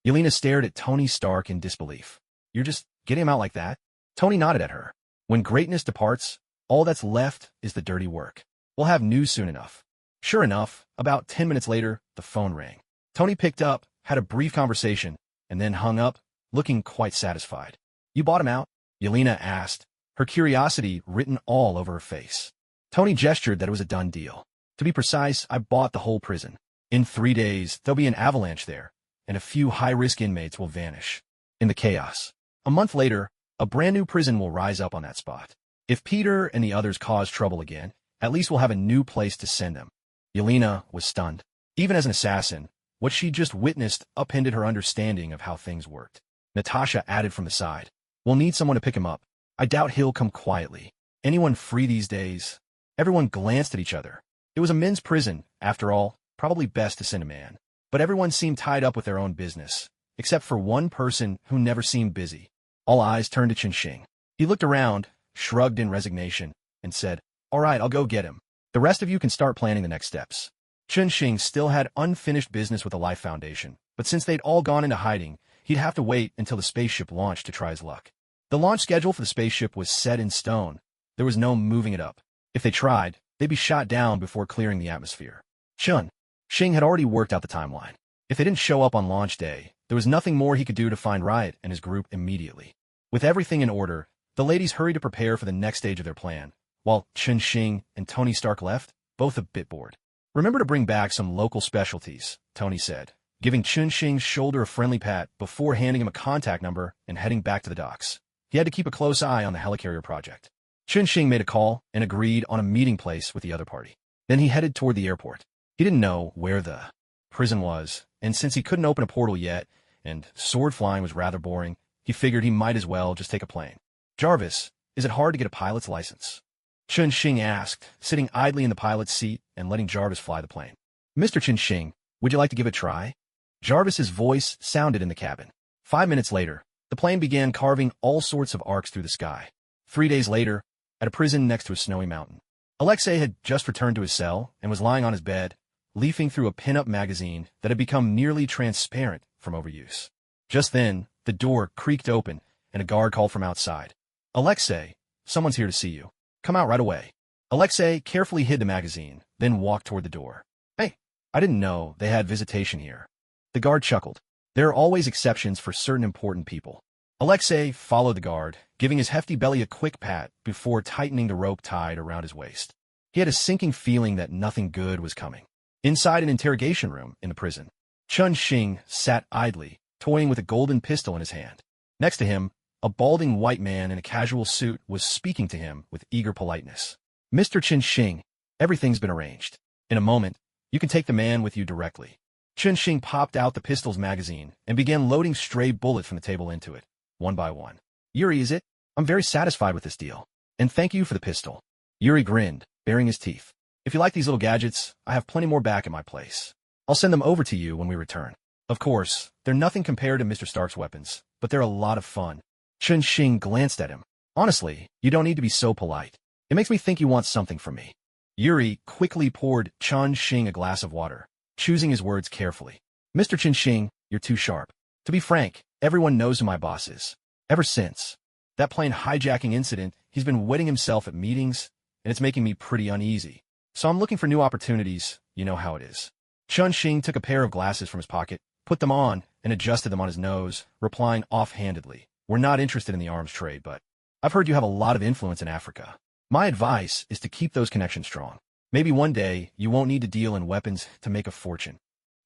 Yelena stared at Tony Stark in disbelief. "You're just getting him out like that?" Tony nodded at her. "When greatness departs, all that's left is the dirty work. We'll have news soon enough." Sure enough, about 10 minutes later, the phone rang. Tony picked up, had a brief conversation, and then hung up, looking quite satisfied. "You bought him out?" Yelena asked, her curiosity written all over her face. Tony gestured that it was a done deal. "To be precise, I bought the whole prison. In 3 days, there'll be an avalanche there, and a few high-risk inmates will vanish in the chaos. A month later, a brand new prison will rise up on that spot. If Peter and the others cause trouble again, at least we'll have a new place to send them." Yelena was stunned. Even as an assassin, what she'd just witnessed upended her understanding of how things worked. Natasha added from the side. We'll need someone to pick him up. I doubt he'll come quietly. Anyone free these days? Everyone glanced at each other. It was a men's prison, after all, probably best to send a man. But everyone seemed tied up with their own business, except for one person who never seemed busy. All eyes turned to Chunxing. He looked around, shrugged in resignation, and said, "All right, I'll go get him. The rest of you can start planning the next steps." Chunxing still had unfinished business with the Life Foundation, but since they'd all gone into hiding, he'd have to wait until the spaceship launched to try his luck. The launch schedule for the spaceship was set in stone. There was no moving it up. If they tried, they'd be shot down before clearing the atmosphere. Chunxing had already worked out the timeline. If they didn't show up on launch day, there was nothing more he could do to find Riot and his group immediately. With everything in order, the ladies hurried to prepare for the next stage of their plan, while Chunxing and Tony Stark left, both a bit bored. "Remember to bring back some local specialties," Tony said, giving Chunxing's shoulder a friendly pat before handing him a contact number and heading back to the docks. He had to keep a close eye on the helicarrier project. Chunxing made a call and agreed on a meeting place with the other party. Then he headed toward the airport. He didn't know where the prison was, and since he couldn't open a portal yet, and sword flying was rather boring, he figured he might as well just take a plane. "Jarvis, is it hard to get a pilot's license?" Chunxing asked, sitting idly in the pilot's seat and letting Jarvis fly the plane. "Mr. Chunxing, would you like to give it a try?" Jarvis's voice sounded in the cabin. 5 minutes later, the plane began carving all sorts of arcs through the sky. 3 days later, at a prison next to a snowy mountain, Alexei had just returned to his cell and was lying on his bed, leafing through a pin-up magazine that had become nearly transparent from overuse. Just then, the door creaked open and a guard called from outside. "Alexei, someone's here to see you. Come out right away." Alexei carefully hid the magazine, then walked toward the door. "Hey, I didn't know they had visitation here." The guard chuckled. There are always exceptions for certain important people. Alexei followed the guard, giving his hefty belly a quick pat before tightening the rope tied around his waist. He had a sinking feeling that nothing good was coming. Inside an interrogation room in the prison, Chunxing sat idly, toying with a golden pistol in his hand. Next to him, a balding white man in a casual suit was speaking to him with eager politeness. "Mr. Chunxing, everything's been arranged. In a moment, you can take the man with you directly." Chunxing popped out the pistol's magazine and began loading stray bullets from the table into it, one by one. "Yuri, is it? I'm very satisfied with this deal. And thank you for the pistol." Yuri grinned, baring his teeth. "If you like these little gadgets, I have plenty more back at my place. I'll send them over to you when we return. Of course, they're nothing compared to Mr. Stark's weapons, but they're a lot of fun." Chunxing glanced at him. "Honestly, you don't need to be so polite. It makes me think you want something from me." Yuri quickly poured Chunxing a glass of water, choosing his words carefully. "Mr. Chunxing, you're too sharp. To be frank, everyone knows who my boss is. Ever since that plane hijacking incident, he's been wetting himself at meetings, and it's making me pretty uneasy. So I'm looking for new opportunities, you know how it is." Chunxing took a pair of glasses from his pocket, put them on, and adjusted them on his nose, replying offhandedly, "We're not interested in the arms trade, but I've heard you have a lot of influence in Africa. My advice is to keep those connections strong. Maybe one day you won't need to deal in weapons to make a fortune."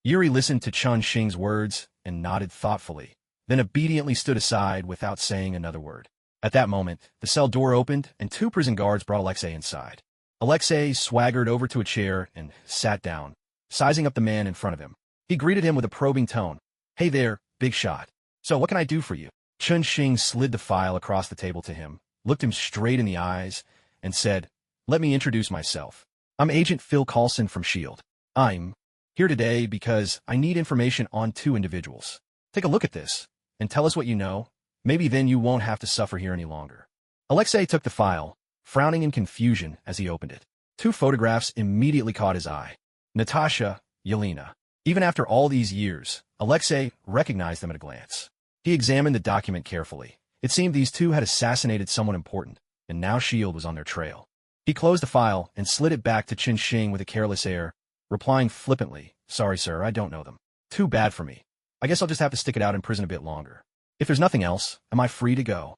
Yuri listened to Chunxing's words and nodded thoughtfully, then obediently stood aside without saying another word. At that moment, the cell door opened and 2 prison guards brought Alexei inside. Alexei swaggered over to a chair and sat down, sizing up the man in front of him. He greeted him with a probing tone. "Hey there, big shot. So what can I do for you?" Chunxing slid the file across the table to him, looked him straight in the eyes, and said, "Let me introduce myself. I'm Agent Phil Coulson from S.H.I.E.L.D. I'm here today because I need information on 2 individuals. Take a look at this, and tell us what you know. Maybe then you won't have to suffer here any longer." Alexei took the file, frowning in confusion as he opened it. 2 photographs immediately caught his eye. Natasha, Yelena. Even after all these years, Alexei recognized them at a glance. He examined the document carefully. It seemed these 2 had assassinated someone important, and now S.H.I.E.L.D. was on their trail. He closed the file and slid it back to Chunxing with a careless air, replying flippantly, "Sorry, sir, I don't know them. Too bad for me. I guess I'll just have to stick it out in prison a bit longer. If there's nothing else, am I free to go?"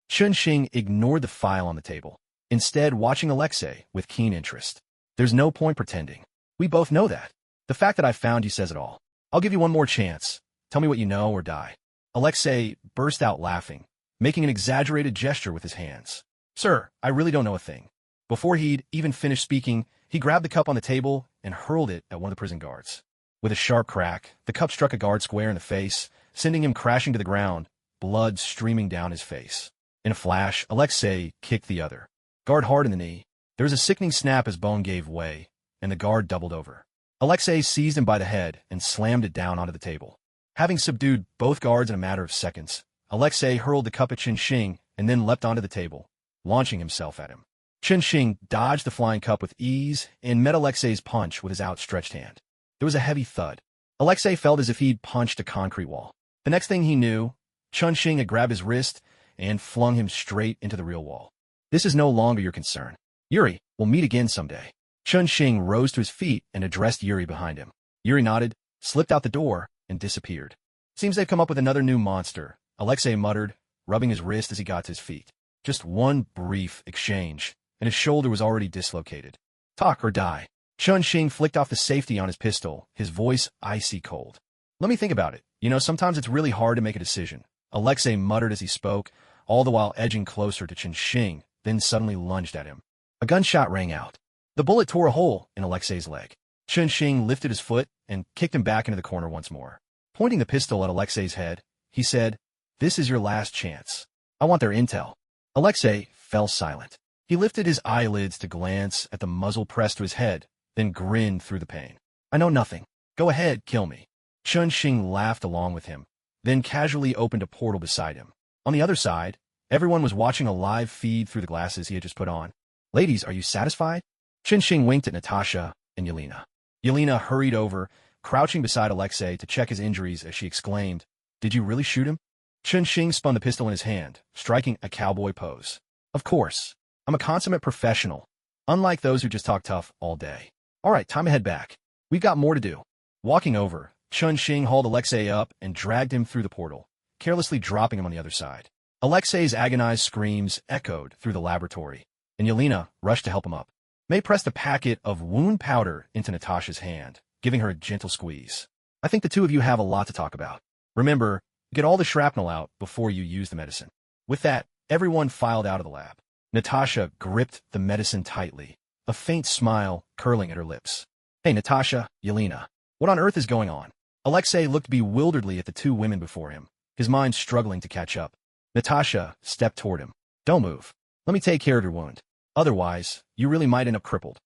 Chunxing ignored the file on the table, instead watching Alexei with keen interest. "There's no point pretending. We both know that. The fact that I found you says it all. I'll give you one more chance. Tell me what you know or die." Alexei burst out laughing, making an exaggerated gesture with his hands. "Sir, I really don't know a thing." Before he'd even finished speaking, he grabbed the cup on the table and hurled it at one of the prison guards. With a sharp crack, the cup struck a guard square in the face, sending him crashing to the ground, blood streaming down his face. In a flash, Alexei kicked the other. Guard hard in the knee. There was a sickening snap as bone gave way, and the guard doubled over. Alexei seized him by the head and slammed it down onto the table. Having subdued both guards in a matter of seconds, Alexei hurled the cup at Qin and then leapt onto the table, launching himself at him. Qin dodged the flying cup with ease and met Alexei's punch with his outstretched hand. There was a heavy thud. Alexei felt as if he'd punched a concrete wall. The next thing he knew, Qin had grabbed his wrist and flung him straight into the real wall. This is no longer your concern. Yuri, we'll meet again someday. Qin rose to his feet and addressed Yuri behind him. Yuri nodded, slipped out the door, and disappeared. Seems they've come up with another new monster, Alexei muttered, rubbing his wrist as he got to his feet. Just one brief exchange, and his shoulder was already dislocated. Talk or die. Qin flicked off the safety on his pistol, his voice icy cold. Let me think about it. You know, sometimes it's really hard to make a decision. Alexei muttered as he spoke, all the while edging closer to Qin, then suddenly lunged at him. A gunshot rang out. The bullet tore a hole in Alexei's leg. Qin lifted his foot and kicked him back into the corner once more. Pointing the pistol at Alexei's head, he said, "This is your last chance. I want their intel." Alexei fell silent. He lifted his eyelids to glance at the muzzle pressed to his head, then grinned through the pain. "I know nothing. Go ahead, kill me." Qin laughed along with him, then casually opened a portal beside him. On the other side, everyone was watching a live feed through the glasses he had just put on. "Ladies, are you satisfied?" Qin winked at Natasha and Yelena. Yelena hurried over, crouching beside Alexei to check his injuries as she exclaimed, "Did you really shoot him?" Qin spun the pistol in his hand, striking a cowboy pose. "Of course. I'm a consummate professional, unlike those who just talk tough all day. All right, time to head back. We've got more to do." Walking over, Qin hauled Alexei up and dragged him through the portal, carelessly dropping him on the other side. Alexei's agonized screams echoed through the laboratory, and Yelena rushed to help him up. May pressed a packet of wound powder into Natasha's hand, giving her a gentle squeeze. "I think the two of you have a lot to talk about. Remember, get all the shrapnel out before you use the medicine." With that, everyone filed out of the lab. Natasha gripped the medicine tightly, a faint smile curling at her lips. "Hey, Natasha, Yelena, what on earth is going on?" Alexei looked bewilderedly at the two women before him, his mind struggling to catch up. Natasha stepped toward him. "Don't move. Let me take care of your wound. Otherwise, you really might end up crippled."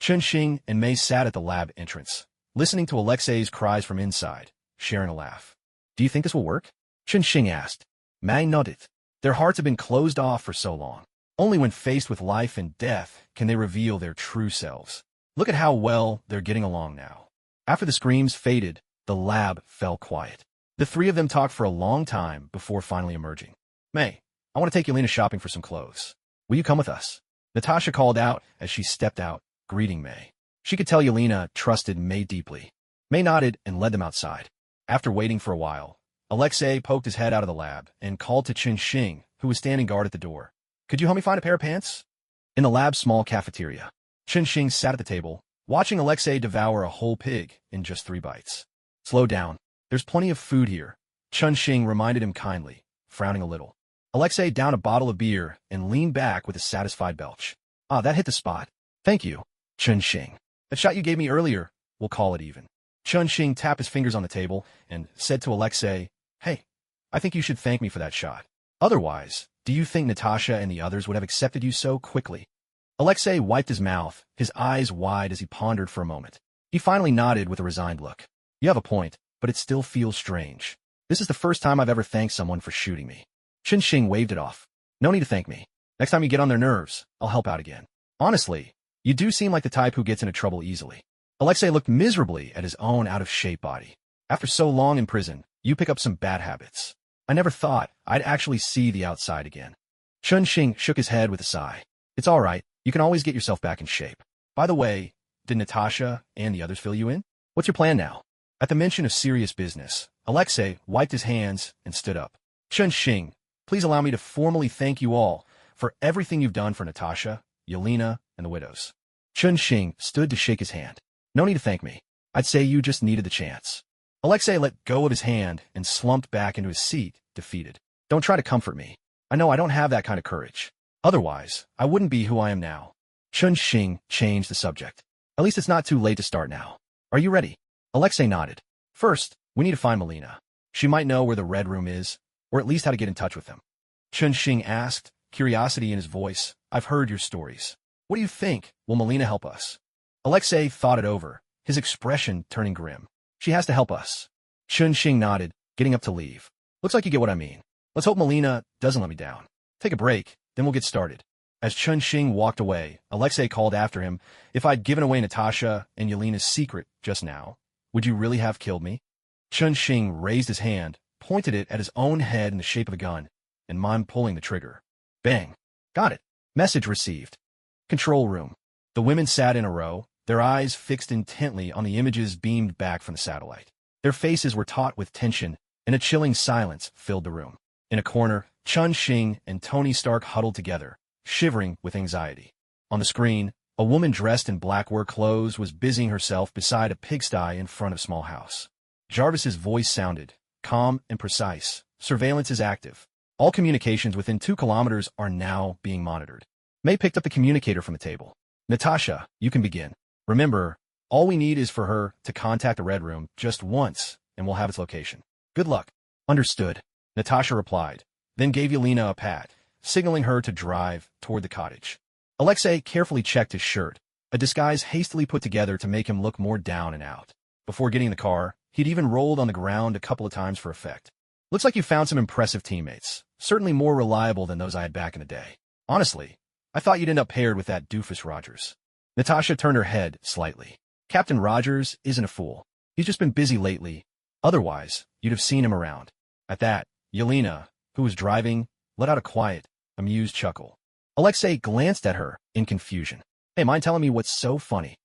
Qin and May sat at the lab entrance, listening to Alexei's cries from inside, sharing a laugh. "Do you think this will work?" Qin asked. May nodded. Their hearts had been closed off for so long. Only when faced with life and death can they reveal their true selves. Look at how well they're getting along now. After the screams faded, the lab fell quiet. The three of them talked for a long time before finally emerging. "May, I want to take Yelena shopping for some clothes. Will you come with us?" Natasha called out as she stepped out, greeting May. She could tell Yelena trusted May deeply. May nodded and led them outside. After waiting for a while, Alexei poked his head out of the lab and called to Qin, who was standing guard at the door. "Could you help me find a pair of pants?" In the lab's small cafeteria, Qin sat at the table, watching Alexei devour a whole pig in just 3 bites. "Slow down. There's plenty of food here," Qin reminded him kindly, frowning a little. Alexei downed a bottle of beer and leaned back with a satisfied belch. "Ah, that hit the spot. Thank you, Qin. That shot you gave me earlier, we'll call it even." Qin tapped his fingers on the table and said to Alexei, "Hey, I think you should thank me for that shot. Otherwise, do you think Natasha and the others would have accepted you so quickly?" Alexei wiped his mouth, his eyes wide as he pondered for a moment. He finally nodded with a resigned look. "You have a point, but it still feels strange. This is the first time I've ever thanked someone for shooting me." Qin waved it off. "No need to thank me. Next time you get on their nerves, I'll help out again. Honestly, you do seem like the type who gets into trouble easily." Alexei looked miserably at his own out-of-shape body. "After so long in prison, you pick up some bad habits. I never thought I'd actually see the outside again." Qin shook his head with a sigh. "It's all right. You can always get yourself back in shape. By the way, did Natasha and the others fill you in? What's your plan now?" At the mention of serious business, Alexei wiped his hands and stood up. "Qin, please allow me to formally thank you all for everything you've done for Natasha, Yelena, and the widows." Qin stood to shake his hand. "No need to thank me. I'd say you just needed the chance." Alexei let go of his hand and slumped back into his seat, defeated. "Don't try to comfort me. I know I don't have that kind of courage. Otherwise, I wouldn't be who I am now." Qin changed the subject. "At least it's not too late to start now. Are you ready?" Alexei nodded. "First, we need to find Melina. She might know where the Red Room is, or at least how to get in touch with them. Chun-Shing asked, curiosity in his voice. I've heard your stories. What do you think? Will Melina help us? Alexei thought it over, his expression turning grim. She has to help us. Chun-Shing nodded, getting up to leave. Looks like you get what I mean. Let's hope Melina doesn't let me down. Take a break, then we'll get started. As Chun-Shing walked away, Alexei called after him, if I'd given away Natasha and Yelena's secret just now, would you really have killed me? Chun-Shing raised his hand, pointed it at his own head in the shape of a gun, and mimed pulling the trigger. Bang. Got it. Message received. Control room. The women sat in a row, their eyes fixed intently on the images beamed back from the satellite. Their faces were taut with tension, and a chilling silence filled the room. In a corner, Chun-Shing and Tony Stark huddled together, shivering with anxiety. On the screen, a woman dressed in black work clothes was busying herself beside a pigsty in front of a small house. Jarvis's voice sounded, calm and precise. Surveillance is active. All communications within 2 kilometers are now being monitored. May picked up the communicator from the table. Natasha, you can begin. Remember, all we need is for her to contact the Red Room just once, and we'll have its location. Good luck. Understood. Natasha replied, then gave Yelena a pat, signaling her to drive toward the cottage. Alexei carefully checked his shirt, a disguise hastily put together to make him look more down and out. Before getting in the car, he'd even rolled on the ground a couple of times for effect. Looks like you found some impressive teammates, certainly more reliable than those I had back in the day. Honestly, I thought you'd end up paired with that doofus Rogers. Natasha turned her head slightly. Captain Rogers isn't a fool. He's just been busy lately. Otherwise, you'd have seen him around. At that, Yelena, who was driving, let out a quiet, amused chuckle. Alexei glanced at her in confusion. Hey, mind telling me what's so funny?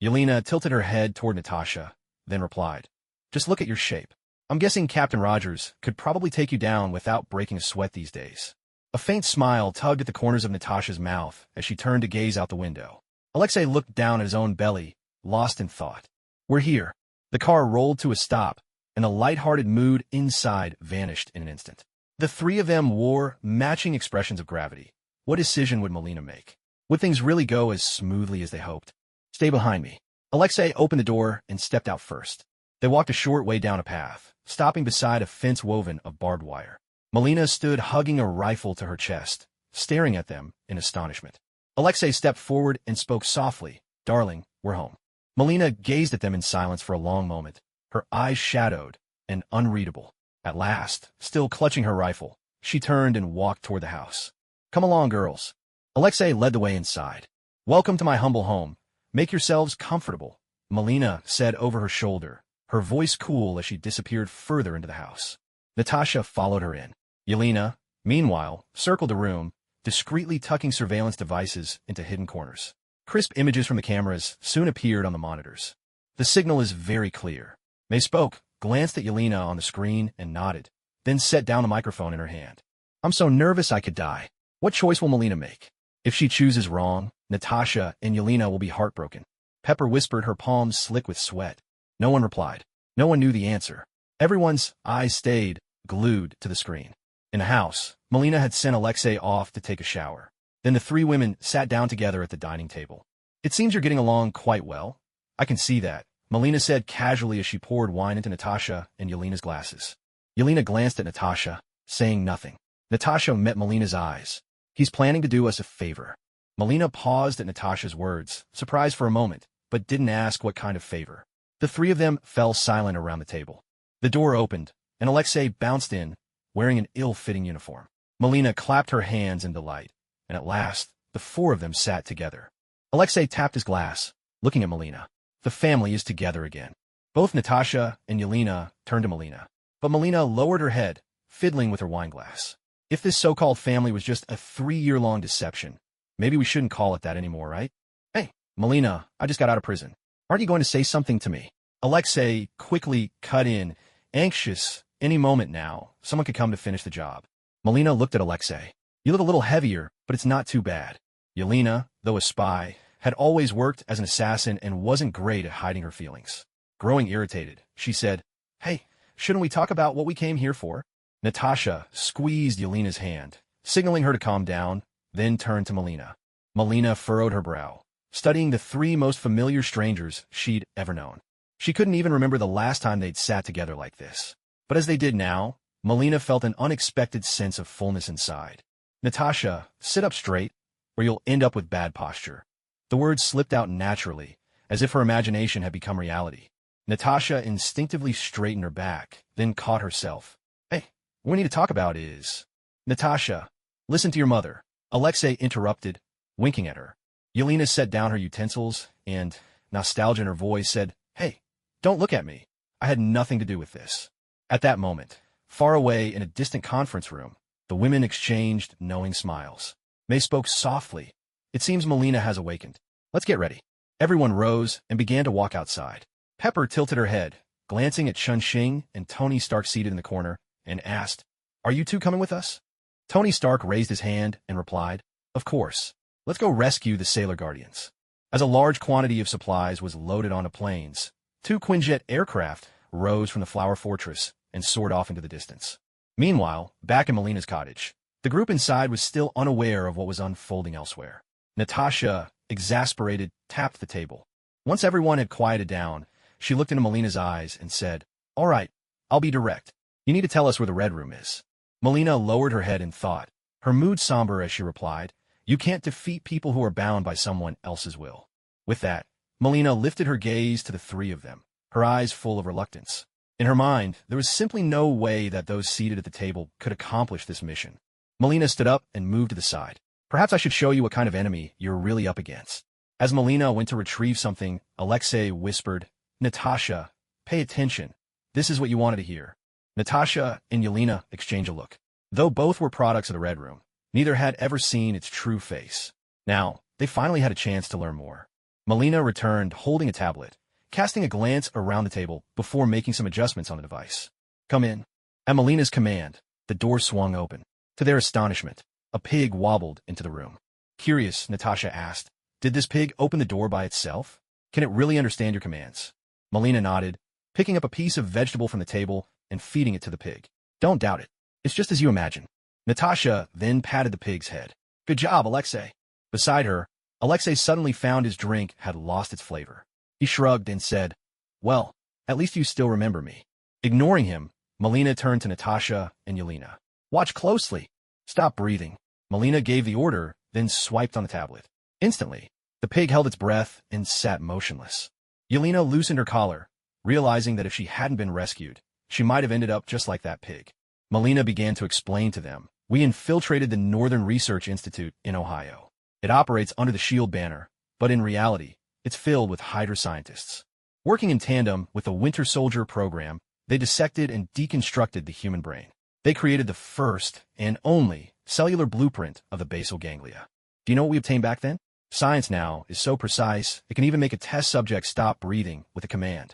Yelena tilted her head toward Natasha, then replied, just look at your shape. I'm guessing Captain Rogers could probably take you down without breaking a sweat these days. A faint smile tugged at the corners of Natasha's mouth as she turned to gaze out the window. Alexei looked down at his own belly, lost in thought. We're here. The car rolled to a stop, and the light-hearted mood inside vanished in an instant. The 3 of them wore matching expressions of gravity. What decision would Melina make? Would things really go as smoothly as they hoped? Stay behind me. Alexei opened the door and stepped out first. They walked a short way down a path, stopping beside a fence woven of barbed wire. Melina stood hugging a rifle to her chest, staring at them in astonishment. Alexei stepped forward and spoke softly, Darling, we're home. Melina gazed at them in silence for a long moment, her eyes shadowed and unreadable. At last, still clutching her rifle, she turned and walked toward the house. Come along, girls. Alexei led the way inside. Welcome to my humble home. Make yourselves comfortable, Melina said over her shoulder, her voice cool as she disappeared further into the house. Natasha followed her in. Yelena, meanwhile, circled the room, discreetly tucking surveillance devices into hidden corners. Crisp images from the cameras soon appeared on the monitors. The signal is very clear. May spoke, glanced at Yelena on the screen, and nodded, then set down the microphone in her hand. I'm so nervous I could die. What choice will Melina make? If she chooses wrong, Natasha and Yelena will be heartbroken. Pepper whispered, her palms slick with sweat. No one replied. No one knew the answer. Everyone's eyes stayed glued to the screen. In the house, Melina had sent Alexei off to take a shower. Then the 3 women sat down together at the dining table. It seems you're getting along quite well. I can see that, Melina said casually as she poured wine into Natasha and Yelena's glasses. Yelena glanced at Natasha, saying nothing. Natasha met Melina's eyes. He's planning to do us a favor. Melina paused at Natasha's words, surprised for a moment, but didn't ask what kind of favor. The 3 of them fell silent around the table. The door opened, and Alexei bounced in, wearing an ill-fitting uniform. Melina clapped her hands in delight, and at last, the 4 of them sat together. Alexei tapped his glass, looking at Melina. The family is together again. Both Natasha and Yelena turned to Melina, but Melina lowered her head, fiddling with her wine glass. If this so-called family was just a 3-year-long deception, maybe we shouldn't call it that anymore, right? Hey, Melina, I just got out of prison. Aren't you going to say something to me? Alexei quickly cut in, anxious. Any moment now, someone could come to finish the job. Melina looked at Alexei. You look a little heavier, but it's not too bad. Yelena, though a spy, had always worked as an assassin and wasn't great at hiding her feelings. Growing irritated, she said, Hey, shouldn't we talk about what we came here for? Natasha squeezed Yelena's hand, signaling her to calm down, then turned to Melina. Melina furrowed her brow, studying the 3 most familiar strangers she'd ever known. She couldn't even remember the last time they'd sat together like this. But as they did now, Melina felt an unexpected sense of fullness inside. Natasha, sit up straight, or you'll end up with bad posture. The words slipped out naturally, as if her imagination had become reality. Natasha instinctively straightened her back, then caught herself. Hey, what we need to talk about is... Natasha, listen to your mother. Alexei interrupted, winking at her. Yelena set down her utensils, and, nostalgia in her voice, said, Hey, don't look at me. I had nothing to do with this. At that moment, far away in a distant conference room, the women exchanged knowing smiles. May spoke softly. It seems Melina has awakened. Let's get ready. Everyone rose and began to walk outside. Pepper tilted her head, glancing at Chun-Xing and Tony Stark seated in the corner, and asked, Are you two coming with us? Tony Stark raised his hand and replied, Of course. Let's go rescue the Sailor Guardians. As a large quantity of supplies was loaded onto planes, 2 Quinjet aircraft rose from the Flower Fortress and soared off into the distance. Meanwhile, back in Melina's cottage, the group inside was still unaware of what was unfolding elsewhere. Natasha, exasperated, tapped the table. Once everyone had quieted down, she looked into Melina's eyes and said, All right, I'll be direct. You need to tell us where the Red Room is. Melina lowered her head in thought, her mood somber as she replied, You can't defeat people who are bound by someone else's will. With that, Melina lifted her gaze to the 3 of them, her eyes full of reluctance. In her mind, there was simply no way that those seated at the table could accomplish this mission. Melina stood up and moved to the side. Perhaps I should show you what kind of enemy you're really up against. As Melina went to retrieve something, Alexei whispered, Natasha, pay attention. This is what you wanted to hear. Natasha and Yelena exchanged a look. Though both were products of the Red Room, neither had ever seen its true face. Now, they finally had a chance to learn more. Melina returned holding a tablet, casting a glance around the table before making some adjustments on the device. Come in. At Melina's command, the door swung open. To their astonishment, a pig wobbled into the room. Curious, Natasha asked, Did this pig open the door by itself? Can it really understand your commands? Melina nodded, picking up a piece of vegetable from the table and feeding it to the pig. Don't doubt it. It's just as you imagine. Natasha then patted the pig's head. Good job, Alexei. Beside her, Alexei suddenly found his drink had lost its flavor. He shrugged and said, Well, at least you still remember me. Ignoring him, Melina turned to Natasha and Yelena. Watch closely. Stop breathing. Melina gave the order, then swiped on the tablet. Instantly, the pig held its breath and sat motionless. Yelena loosened her collar, realizing that if she hadn't been rescued, she might have ended up just like that pig. Melina began to explain to them, We infiltrated the Northern Research Institute in Ohio. It operates under the SHIELD banner, but in reality, it's filled with Hydra scientists. Working in tandem with the Winter Soldier program, they dissected and deconstructed the human brain. They created the first and only cellular blueprint of the basal ganglia. Do you know what we obtained back then? Science now is so precise, it can even make a test subject stop breathing with a command.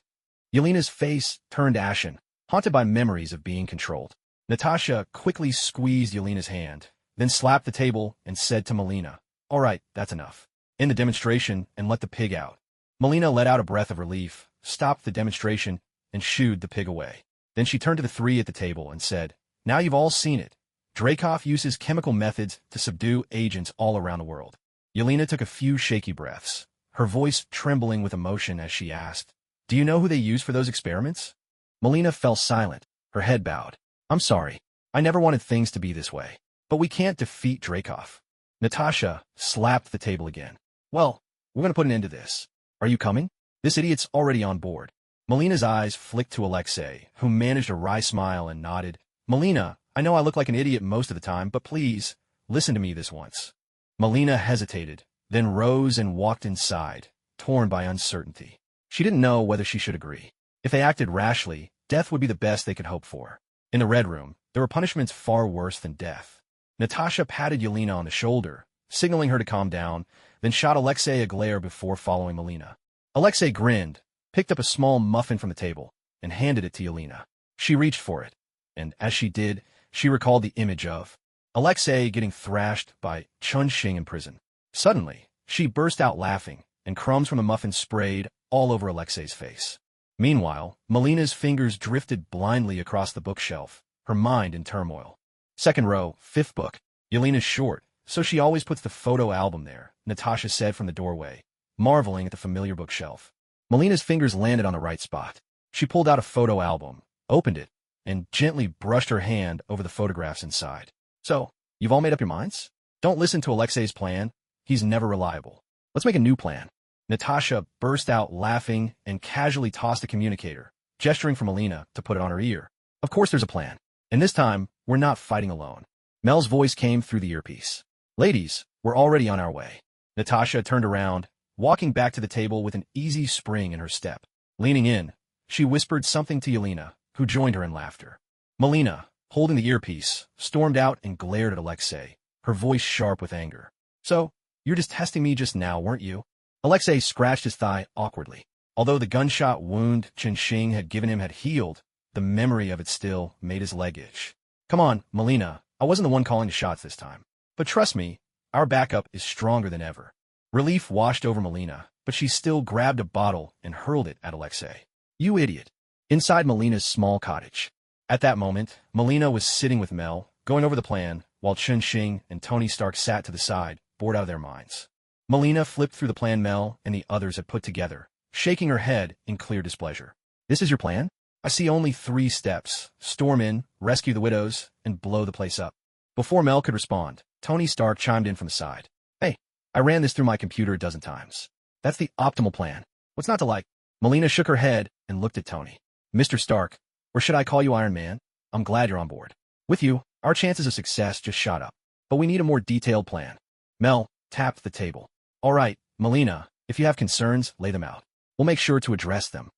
Yelena's face turned ashen, haunted by memories of being controlled. Natasha quickly squeezed Yelena's hand, then slapped the table and said to Melina, All right, that's enough. End the demonstration and let the pig out. Melina let out a breath of relief, stopped the demonstration, and shooed the pig away. Then she turned to the 3 at the table and said, Now you've all seen it. Dreykov uses chemical methods to subdue agents all around the world. Yelena took a few shaky breaths, her voice trembling with emotion as she asked, Do you know who they used for those experiments? Melina fell silent, her head bowed. I'm sorry. I never wanted things to be this way. But we can't defeat Dreykov. Natasha slapped the table again. Well, we're going to put an end to this. Are you coming? This idiot's already on board. Melina's eyes flicked to Alexei, who managed a wry smile and nodded. Melina, I know I look like an idiot most of the time, but please, listen to me this once. Melina hesitated, then rose and walked inside, torn by uncertainty. She didn't know whether she should agree. If they acted rashly, death would be the best they could hope for. In the Red Room, there were punishments far worse than death. Natasha patted Yelena on the shoulder, signaling her to calm down, then shot Alexei a glare before following Melina. Alexei grinned, picked up a small muffin from the table, and handed it to Yelena. She reached for it, and as she did, she recalled the image of Alexei getting thrashed by Chun-Xing in prison. Suddenly, she burst out laughing, and crumbs from the muffin sprayed all over Alexei's face. Meanwhile, Melina's fingers drifted blindly across the bookshelf, her mind in turmoil. Second row, 5th book. Yelena's short, so she always puts the photo album there, Natasha said from the doorway, marveling at the familiar bookshelf. Melina's fingers landed on the right spot. She pulled out a photo album, opened it, and gently brushed her hand over the photographs inside. So, you've all made up your minds? Don't listen to Alexei's plan. He's never reliable. Let's make a new plan. Natasha burst out laughing and casually tossed a communicator, gesturing for Melina to put it on her ear. Of course there's a plan. And this time, we're not fighting alone. Mel's voice came through the earpiece. Ladies, we're already on our way. Natasha turned around, walking back to the table with an easy spring in her step. Leaning in, she whispered something to Yelena, who joined her in laughter. Melina, holding the earpiece, stormed out and glared at Alexei, her voice sharp with anger. So, you're just testing me just now, weren't you? Alexei scratched his thigh awkwardly. Although the gunshot wound Chen had given him had healed, the memory of it still made his leg itch. Come on, Melina, I wasn't the one calling the shots this time. But trust me, our backup is stronger than ever. Relief washed over Melina, but she still grabbed a bottle and hurled it at Alexei. You idiot. Inside Melina's small cottage. At that moment, Melina was sitting with Mel, going over the plan, while Chen and Tony Stark sat to the side, bored out of their minds. Melina flipped through the plan Mel and the others had put together, shaking her head in clear displeasure. This is your plan? I see only 3 steps. Storm in, rescue the widows, and blow the place up. Before Mel could respond, Tony Stark chimed in from the side. Hey, I ran this through my computer a dozen times. That's the optimal plan. What's not to like? Melina shook her head and looked at Tony. Mr. Stark, or should I call you Iron Man? I'm glad you're on board. With you, our chances of success just shot up. But we need a more detailed plan. Mel tapped the table. All right, Melina, if you have concerns, lay them out. We'll make sure to address them.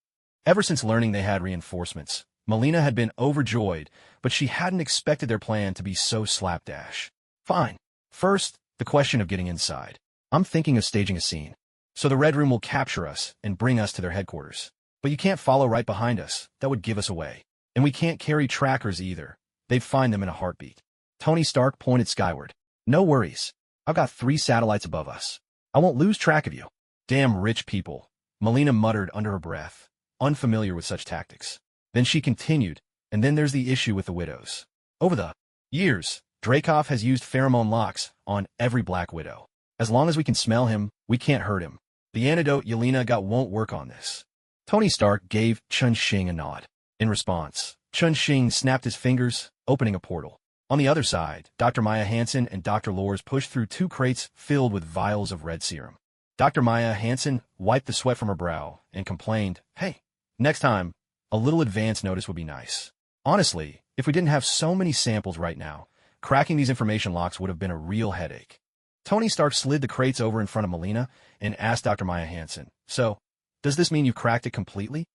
Ever since learning they had reinforcements, Melina had been overjoyed, but she hadn't expected their plan to be so slapdash. Fine. First, the question of getting inside. I'm thinking of staging a scene. So the Red Room will capture us and bring us to their headquarters. But you can't follow right behind us. That would give us away. And we can't carry trackers either. They'd find them in a heartbeat. Tony Stark pointed skyward. No worries. I've got 3 satellites above us. I won't lose track of you. Damn rich people, Melina muttered under her breath, unfamiliar with such tactics. Then she continued, and then there's the issue with the widows. Over the years, Dreykov has used pheromone locks on every Black Widow. As long as we can smell him, we can't hurt him. The antidote Yelena got won't work on this. Tony Stark gave Chun-Shing a nod. In response, Chun-Shing snapped his fingers, opening a portal. On the other side, Dr. Maya Hansen and Dr. Lors pushed through 2 crates filled with vials of red serum. Dr. Maya Hansen wiped the sweat from her brow and complained, Hey, next time, a little advance notice would be nice. Honestly, if we didn't have so many samples right now, cracking these information locks would have been a real headache. Tony Stark slid the crates over in front of Melina and asked Dr. Maya Hansen, So, does this mean you cracked it completely?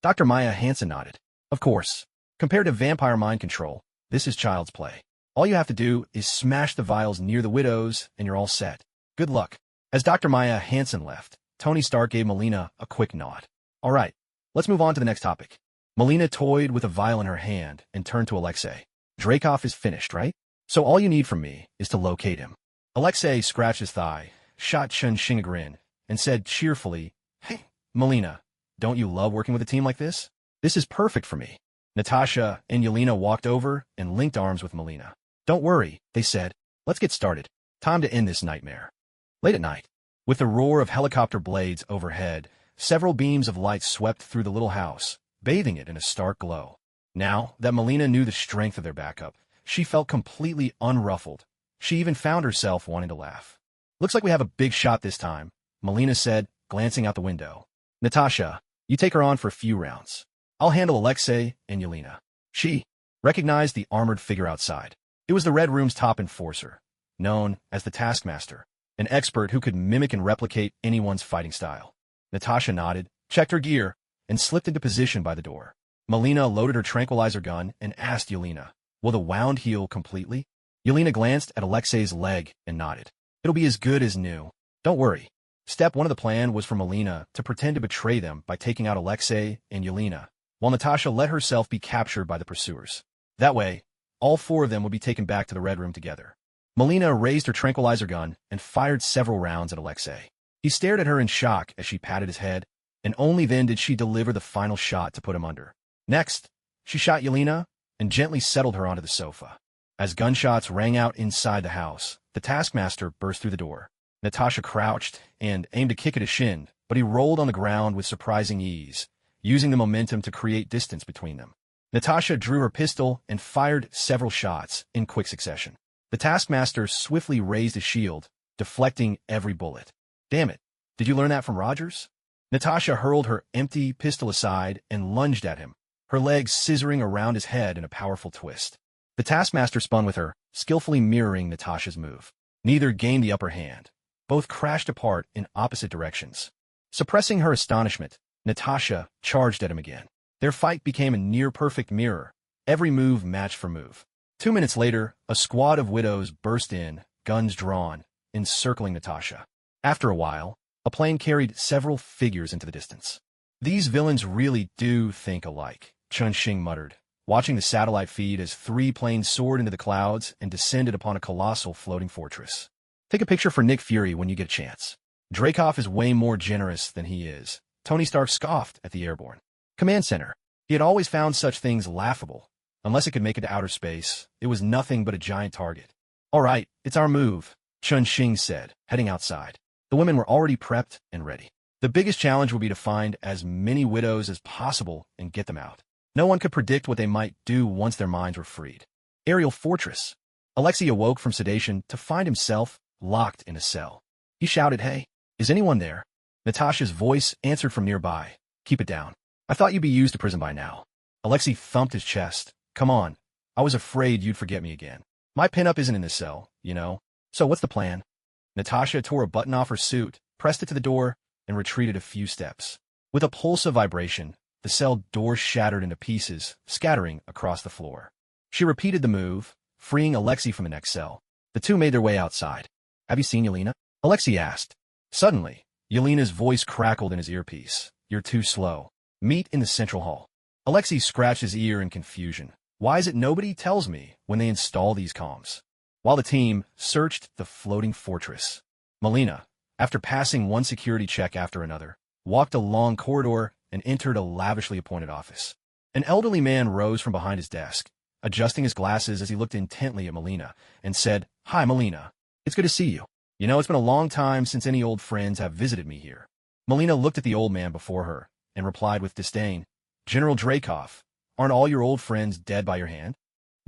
Dr. Maya Hansen nodded. Of course. Compared to vampire mind control, this is child's play. All you have to do is smash the vials near the widows and you're all set. Good luck. As Dr. Maya Hansen left, Tony Stark gave Melina a quick nod. All right, let's move on to the next topic. Melina toyed with a vial in her hand and turned to Alexei. Dreykov is finished, right? So all you need from me is to locate him. Alexei scratched his thigh, shot Chun-Shing a grin, and said cheerfully, Hey, Melina, don't you love working with a team like this? This is perfect for me. Natasha and Yelena walked over and linked arms with Melina. Don't worry, they said. Let's get started. Time to end this nightmare. Late at night, with the roar of helicopter blades overhead, several beams of light swept through the little house, bathing it in a stark glow. Now that Melina knew the strength of their backup, she felt completely unruffled. She even found herself wanting to laugh. Looks like we have a big shot this time, Melina said, glancing out the window. Natasha, you take her on for a few rounds. I'll handle Alexei and Yelena. She recognized the armored figure outside. It was the Red Room's top enforcer, known as the Taskmaster, an expert who could mimic and replicate anyone's fighting style. Natasha nodded, checked her gear, and slipped into position by the door. Melina loaded her tranquilizer gun and asked Yelena, Will the wound heal completely? Yelena glanced at Alexei's leg and nodded. It'll be as good as new. Don't worry. Step 1 of the plan was for Melina to pretend to betray them by taking out Alexei and Yelena, while Natasha let herself be captured by the pursuers. That way, all 4 of them would be taken back to the Red Room together. Melina raised her tranquilizer gun and fired several rounds at Alexei. He stared at her in shock as she patted his head, and only then did she deliver the final shot to put him under. Next, she shot Yelena and gently settled her onto the sofa. As gunshots rang out inside the house, the Taskmaster burst through the door. Natasha crouched and aimed to kick at his shin, but he rolled on the ground with surprising ease, using the momentum to create distance between them. Natasha drew her pistol and fired several shots in quick succession. The taskmaster swiftly raised his shield, deflecting every bullet. Damn it, did you learn that from Rogers? Natasha hurled her empty pistol aside and lunged at him, her legs scissoring around his head in a powerful twist. The taskmaster spun with her, skillfully mirroring Natasha's move. Neither gained the upper hand. Both crashed apart in opposite directions. Suppressing her astonishment, Natasha charged at him again. Their fight became a near-perfect mirror, every move matched for move. 2 minutes later, a squad of widows burst in, guns drawn, encircling Natasha. After a while, a plane carried several figures into the distance. These villains really do think alike, Chun-Shing muttered, watching the satellite feed as 3 planes soared into the clouds and descended upon a colossal floating fortress. Take a picture for Nick Fury when you get a chance. Dreykov is way more generous than he is. Tony Stark scoffed at the airborne command center. He had always found such things laughable. Unless it could make it to outer space, it was nothing but a giant target. All right, it's our move, Chun-Shing said, heading outside. The women were already prepped and ready. The biggest challenge would be to find as many widows as possible and get them out. No one could predict what they might do once their minds were freed. Aerial fortress. Alexei awoke from sedation to find himself locked in a cell. He shouted, "Hey, is anyone there?" Natasha's voice answered from nearby. "Keep it down. I thought you'd be used to prison by now." Alexei thumped his chest. "Come on. I was afraid you'd forget me again. My pinup isn't in this cell, you know. So what's the plan?" Natasha tore a button off her suit, pressed it to the door, and retreated a few steps. With a pulse of vibration, the cell door shattered into pieces, scattering across the floor. She repeated the move, freeing Alexei from the next cell. The two made their way outside. "Have you seen Yelena?" Alexei asked. Suddenly, Yelena's voice crackled in his earpiece. "You're too slow. Meet in the central hall." Alexei scratched his ear in confusion. Why is it nobody tells me when they install these comms? While the team searched the floating fortress, Melina, after passing one security check after another, walked a long corridor and entered a lavishly appointed office. An elderly man rose from behind his desk, adjusting his glasses as he looked intently at Melina, and said, "Hi, Melina. It's good to see you. You know, it's been a long time since any old friends have visited me here." Melina looked at the old man before her and replied with disdain, "General Dreykov, aren't all your old friends dead by your hand?"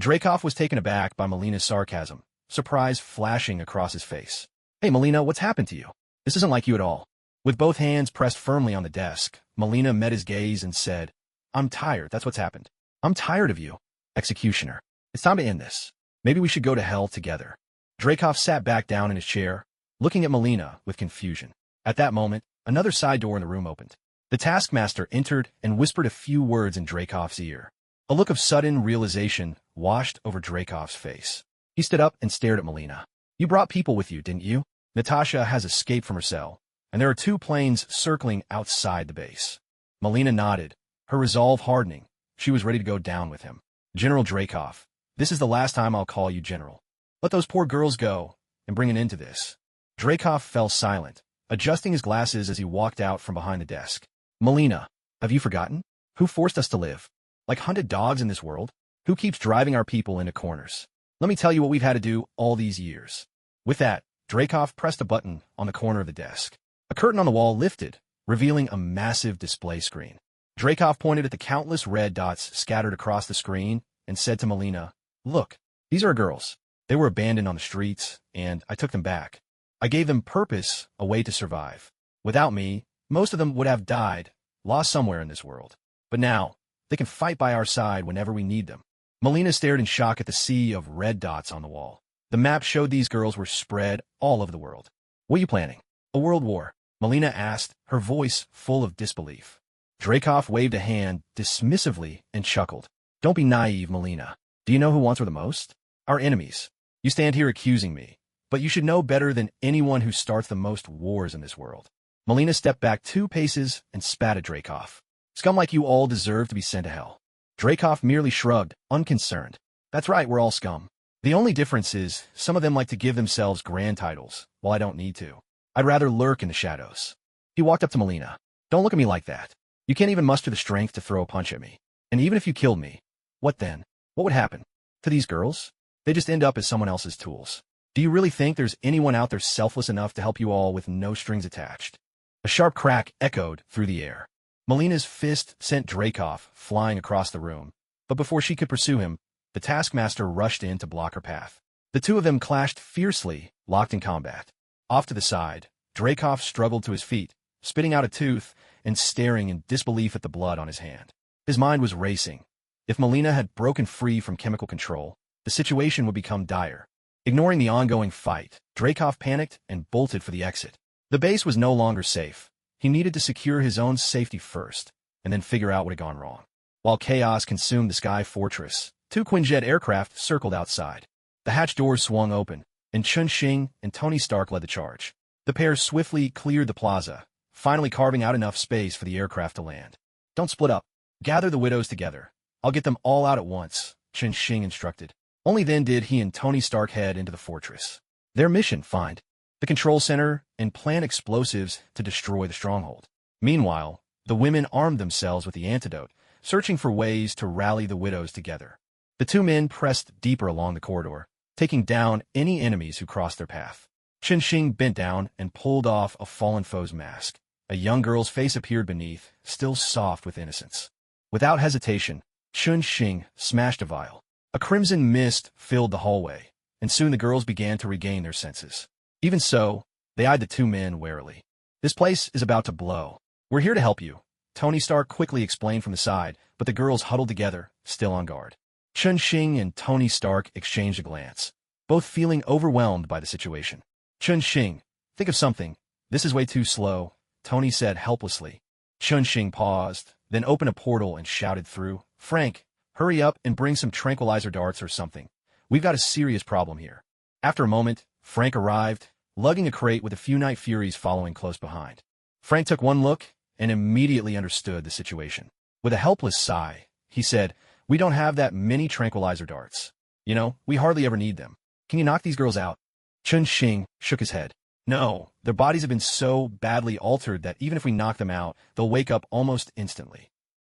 Dreykov was taken aback by Melina's sarcasm, surprise flashing across his face. "Hey, Melina, what's happened to you? This isn't like you at all." With both hands pressed firmly on the desk, Melina met his gaze and said, "I'm tired, that's what's happened. I'm tired of you, executioner. It's time to end this. Maybe we should go to hell together." Dreykov sat back down in his chair, looking at Melina with confusion. At that moment, another side door in the room opened. The taskmaster entered and whispered a few words in Dreykov's ear. A look of sudden realization washed over Dreykov's face. He stood up and stared at Melina. "You brought people with you, didn't you? Natasha has escaped from her cell, and there are 2 planes circling outside the base." Melina nodded, her resolve hardening. She was ready to go down with him. "General Dreykov, this is the last time I'll call you General. Let those poor girls go and bring an end to this." Dreykov fell silent, adjusting his glasses as he walked out from behind the desk. "Melina, have you forgotten? Who forced us to live? Like hunted dogs in this world? Who keeps driving our people into corners? Let me tell you what we've had to do all these years." With that, Dreykov pressed a button on the corner of the desk. A curtain on the wall lifted, revealing a massive display screen. Dreykov pointed at the countless red dots scattered across the screen and said to Melina, "Look, these are our girls. They were abandoned on the streets, and I took them back. I gave them purpose, a way to survive. Without me, most of them would have died, lost somewhere in this world. But now, they can fight by our side whenever we need them." Melina stared in shock at the sea of red dots on the wall. The map showed these girls were spread all over the world. "What are you planning? A world war?" Melina asked, her voice full of disbelief. Dreykov waved a hand dismissively and chuckled. "Don't be naive, Melina. Do you know who wants her the most? Our enemies. You stand here accusing me, but you should know better than anyone who starts the most wars in this world." Melina stepped back 2 paces and spat at Dreykov. "Scum like you all deserve to be sent to hell." Dreykov merely shrugged, unconcerned. "That's right, we're all scum. The only difference is some of them like to give themselves grand titles, while I don't need to. I'd rather lurk in the shadows." He walked up to Melina. "Don't look at me like that. You can't even muster the strength to throw a punch at me. And even if you killed me, what then? What would happen? To these girls? They just end up as someone else's tools. Do you really think there's anyone out there selfless enough to help you all with no strings attached?" A sharp crack echoed through the air. Melina's fist sent Dreykov flying across the room, But before she could pursue him, the taskmaster rushed in to block her path. The two of them clashed fiercely, locked in combat. Off to the side, Dreykov struggled to his feet, spitting out a tooth and staring in disbelief at the blood on his hand. His mind was racing. If Melina had broken free from chemical control, the situation would become dire. Ignoring the ongoing fight, Dreykov panicked and bolted for the exit. The base was no longer safe. He needed to secure his own safety first, and then figure out what had gone wrong. While chaos consumed the Sky Fortress, two Quinjet aircraft circled outside. The hatch doors swung open, and Chun Xing and Tony Stark led the charge. The pair swiftly cleared the plaza, finally carving out enough space for the aircraft to land. Don't split up. Gather the widows together. I'll get them all out at once, Chun Xing instructed. Only then did he and Tony Stark head into the fortress. Their mission: find the control center and plant explosives to destroy the stronghold. Meanwhile, the women armed themselves with the antidote, searching for ways to rally the widows together. The two men pressed deeper along the corridor, taking down any enemies who crossed their path. Chun Xing bent down and pulled off a fallen foe's mask. A young girl's face appeared beneath, still soft with innocence. Without hesitation, Chun Xing smashed a vial. A crimson mist filled the hallway, and soon the girls began to regain their senses. Even so, they eyed the two men warily. This place is about to blow. We're here to help you, Tony Stark quickly explained from the side, but the girls huddled together, still on guard. Chun Xing and Tony Stark exchanged a glance, both feeling overwhelmed by the situation. Chun Xing, think of something. This is way too slow, Tony said helplessly. Chun Xing paused, then opened a portal and shouted through, Frank, hurry up and bring some tranquilizer darts or something. We've got a serious problem here. After a moment, Frank arrived, lugging a crate with a few Night Furies following close behind. Frank took one look and immediately understood the situation. With a helpless sigh, he said, We don't have that many tranquilizer darts. You know, we hardly ever need them. Can you knock these girls out? Chun Xing shook his head. No, their bodies have been so badly altered that even if we knock them out, they'll wake up almost instantly.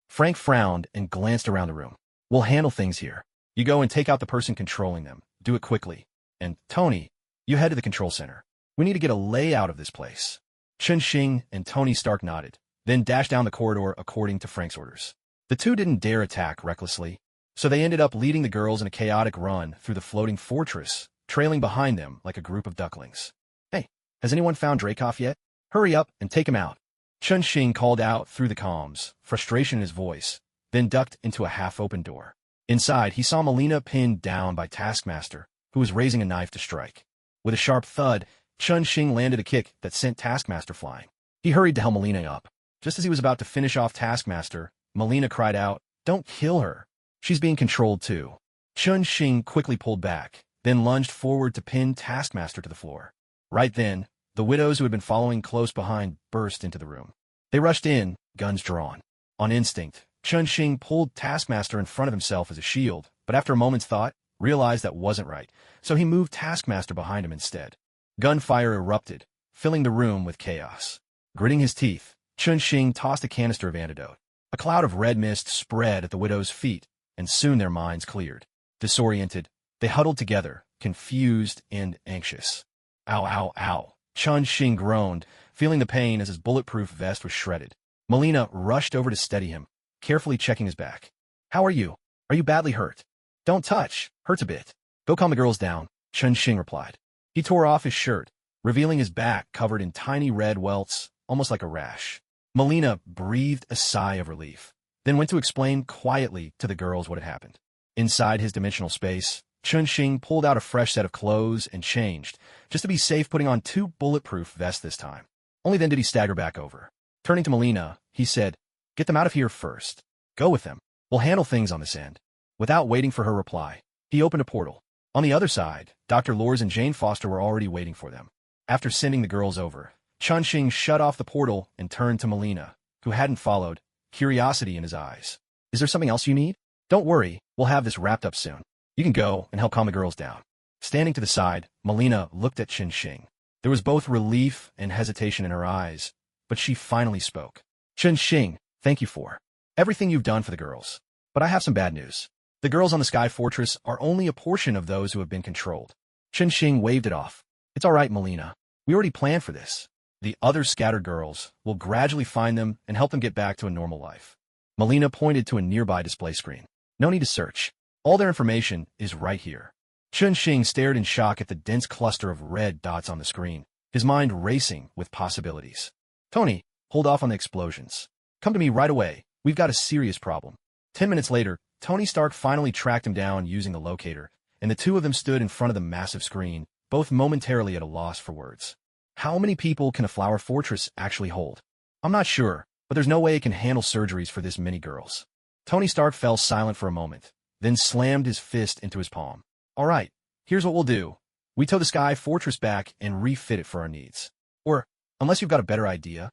Frank frowned and glanced around the room. We'll handle things here. You go and take out the person controlling them. Do it quickly. And, Tony, you head to the control center. We need to get a layout of this place. Chun Xing and Tony Stark nodded, then dashed down the corridor according to Frank's orders. The two didn't dare attack recklessly, so they ended up leading the girls in a chaotic run through the floating fortress, trailing behind them like a group of ducklings. Hey, has anyone found Dreykov yet? Hurry up and take him out. Chun Xing called out through the comms, frustration in his voice, then ducked into a half-open door. Inside, he saw Melina pinned down by Taskmaster, who was raising a knife to strike. With a sharp thud, Chun Xing landed a kick that sent Taskmaster flying. He hurried to help Melina up. Just as he was about to finish off Taskmaster, Melina cried out, Don't kill her. She's being controlled too. Chun Xing quickly pulled back, then lunged forward to pin Taskmaster to the floor. Right then, the widows who had been following close behind burst into the room. They rushed in, guns drawn. On instinct, Chun Xing pulled Taskmaster in front of himself as a shield, but after a moment's thought, realized that wasn't right, so he moved Taskmaster behind him instead. Gunfire erupted, filling the room with chaos. Gritting his teeth, Chun Xing tossed a canister of antidote. A cloud of red mist spread at the widow's feet, and soon their minds cleared. Disoriented, they huddled together, confused and anxious. Ow, ow, ow. Chun Xing groaned, feeling the pain as his bulletproof vest was shredded. Melina rushed over to steady him, carefully checking his back. How are you? Are you badly hurt? Don't touch. Hurts a bit. Go calm the girls down, Chun Xing replied. He tore off his shirt, revealing his back covered in tiny red welts, almost like a rash. Melina breathed a sigh of relief, then went to explain quietly to the girls what had happened. Inside his dimensional space, Chun Xing pulled out a fresh set of clothes and changed, just to be safe putting on 2 bulletproof vests this time. Only then did he stagger back over. Turning to Melina, he said, Get them out of here first. Go with them. We'll handle things on this end. Without waiting for her reply, he opened a portal. On the other side, Dr. Lors and Jane Foster were already waiting for them. After sending the girls over, Chun Xing shut off the portal and turned to Melina, who hadn't followed, curiosity in his eyes. Is there something else you need? Don't worry, we'll have this wrapped up soon. You can go and help calm the girls down. Standing to the side, Melina looked at Chun Xing. There was both relief and hesitation in her eyes, but she finally spoke. Chun Xing, thank you for everything you've done for the girls. But I have some bad news. The girls on the Sky Fortress are only a portion of those who have been controlled. Chun Xing waved it off. It's all right, Melina. We already planned for this. The other scattered girls will gradually find them and help them get back to a normal life. Melina pointed to a nearby display screen. No need to search. All their information is right here. Chun-Shing stared in shock at the dense cluster of red dots on the screen, his mind racing with possibilities. Tony, hold off on the explosions. Come to me right away. We've got a serious problem. 10 minutes later, Tony Stark finally tracked him down using the locator, and the two of them stood in front of the massive screen, both momentarily at a loss for words. How many people can a flower fortress actually hold? I'm not sure, but there's no way it can handle surgeries for this many girls. Tony Stark fell silent for a moment, then slammed his fist into his palm. All right, here's what we'll do. We tow the Sky Fortress back and refit it for our needs. Or, unless you've got a better idea.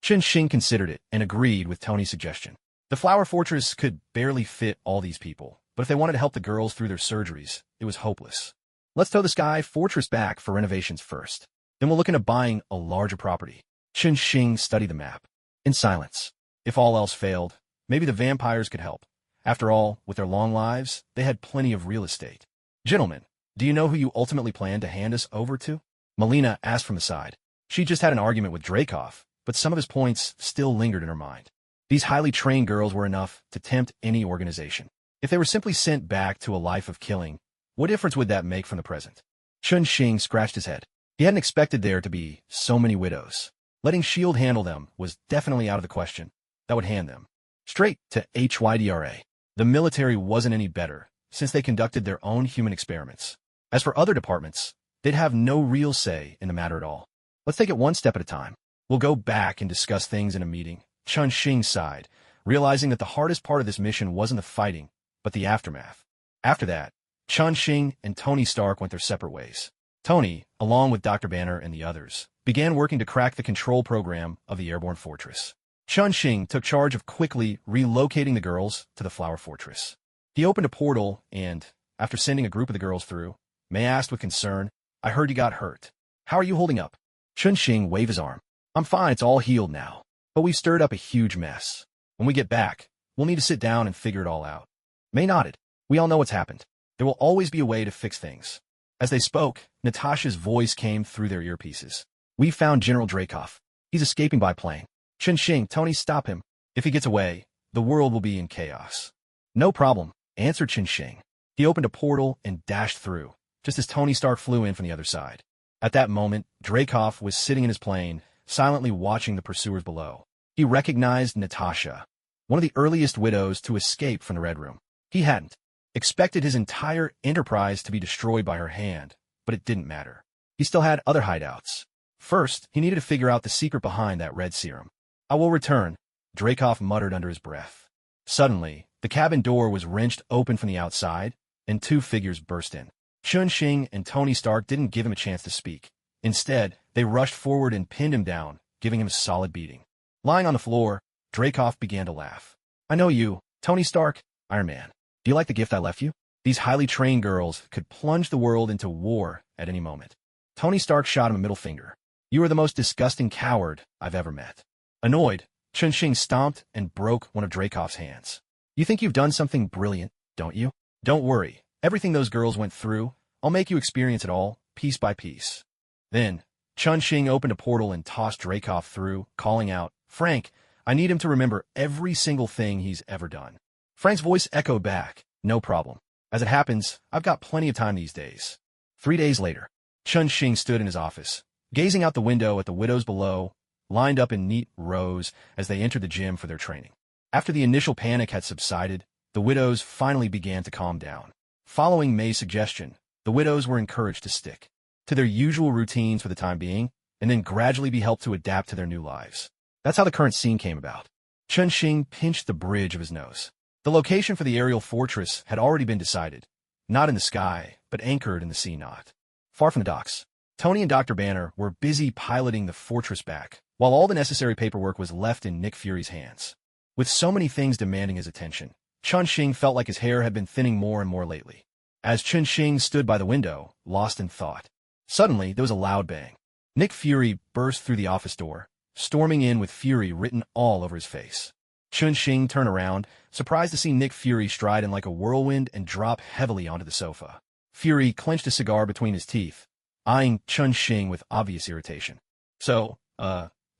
Chun-Shing considered it and agreed with Tony's suggestion. The Flower Fortress could barely fit all these people, but if they wanted to help the girls through their surgeries, it was hopeless. Let's tow the Sky Fortress back for renovations first. Then we'll look into buying a larger property. Chun-Shing studied the map. In silence. If all else failed, maybe the vampires could help. After all, with their long lives, they had plenty of real estate. Gentlemen, do you know who you ultimately plan to hand us over to? Melina asked from the side. She just had an argument with Dreykov, but some of his points still lingered in her mind. These highly trained girls were enough to tempt any organization. If they were simply sent back to a life of killing, what difference would that make from the present? Chun-Shing scratched his head. He hadn't expected there to be so many widows. Letting S.H.I.E.L.D. handle them was definitely out of the question. That would hand them straight to HYDRA. The military wasn't any better, since they conducted their own human experiments. As for other departments, they'd have no real say in the matter at all. Let's take it one step at a time. We'll go back and discuss things in a meeting. Chun-Shing sighed, realizing that the hardest part of this mission wasn't the fighting, but the aftermath. After that, Chun-Shing and Tony Stark went their separate ways. Tony, along with Dr. Banner and the others, began working to crack the control program of the airborne fortress. Chun-Shing took charge of quickly relocating the girls to the Flower Fortress. He opened a portal and, after sending a group of the girls through, May asked with concern, I heard you got hurt. How are you holding up? Chun-Shing waved his arm. I'm fine, it's all healed now. But we've stirred up a huge mess. When we get back, we'll need to sit down and figure it all out. May nodded. We all know what's happened. There will always be a way to fix things. As they spoke, Natasha's voice came through their earpieces. We found General Dreykov. He's escaping by plane. Chun-Shing, Tony, stop him. If he gets away, the world will be in chaos. No problem, answered Chun-Shing. He opened a portal and dashed through, just as Tony Stark flew in from the other side. At that moment, Dreykov was sitting in his plane, silently watching the pursuers below. He recognized Natasha, one of the earliest widows to escape from the Red Room. He hadn't expected his entire enterprise to be destroyed by her hand, but it didn't matter. He still had other hideouts. First, he needed to figure out the secret behind that red serum. I will return, Dreykov muttered under his breath. Suddenly, the cabin door was wrenched open from the outside, and two figures burst in. Chun-Shing and Tony Stark didn't give him a chance to speak. Instead, they rushed forward and pinned him down, giving him a solid beating. Lying on the floor, Dreykov began to laugh. I know you, Tony Stark, Iron Man. Do you like the gift I left you? These highly trained girls could plunge the world into war at any moment. Tony Stark shot him a middle finger. You are the most disgusting coward I've ever met. Annoyed, Chun-Shing stomped and broke one of Dreykov's hands. You think you've done something brilliant, don't you? Don't worry. Everything those girls went through, I'll make you experience it all, piece by piece. Then, Chun-Shing opened a portal and tossed Dreykov through, calling out, Frank, I need him to remember every single thing he's ever done. Frank's voice echoed back, no problem. As it happens, I've got plenty of time these days. 3 days later, Chun-Shing stood in his office, gazing out the window at the widows below, lined up in neat rows as they entered the gym for their training. After the initial panic had subsided, the widows finally began to calm down. Following May's suggestion, the widows were encouraged to stick to their usual routines for the time being, and then gradually be helped to adapt to their new lives. That's how the current scene came about. Chun-Shing pinched the bridge of his nose. The location for the aerial fortress had already been decided, not in the sky, but anchored in the sea knot. Far from the docks, Tony and Dr. Banner were busy piloting the fortress back, while all the necessary paperwork was left in Nick Fury's hands. With so many things demanding his attention, Chun-Shing felt like his hair had been thinning more and more lately. As Chun-Shing stood by the window, lost in thought, suddenly there was a loud bang. Nick Fury burst through the office door, storming in with fury written all over his face. Chun-Shing turned around, surprised to see Nick Fury stride in like a whirlwind and drop heavily onto the sofa. Fury clenched a cigar between his teeth, eyeing Chun-Shing with obvious irritation. So,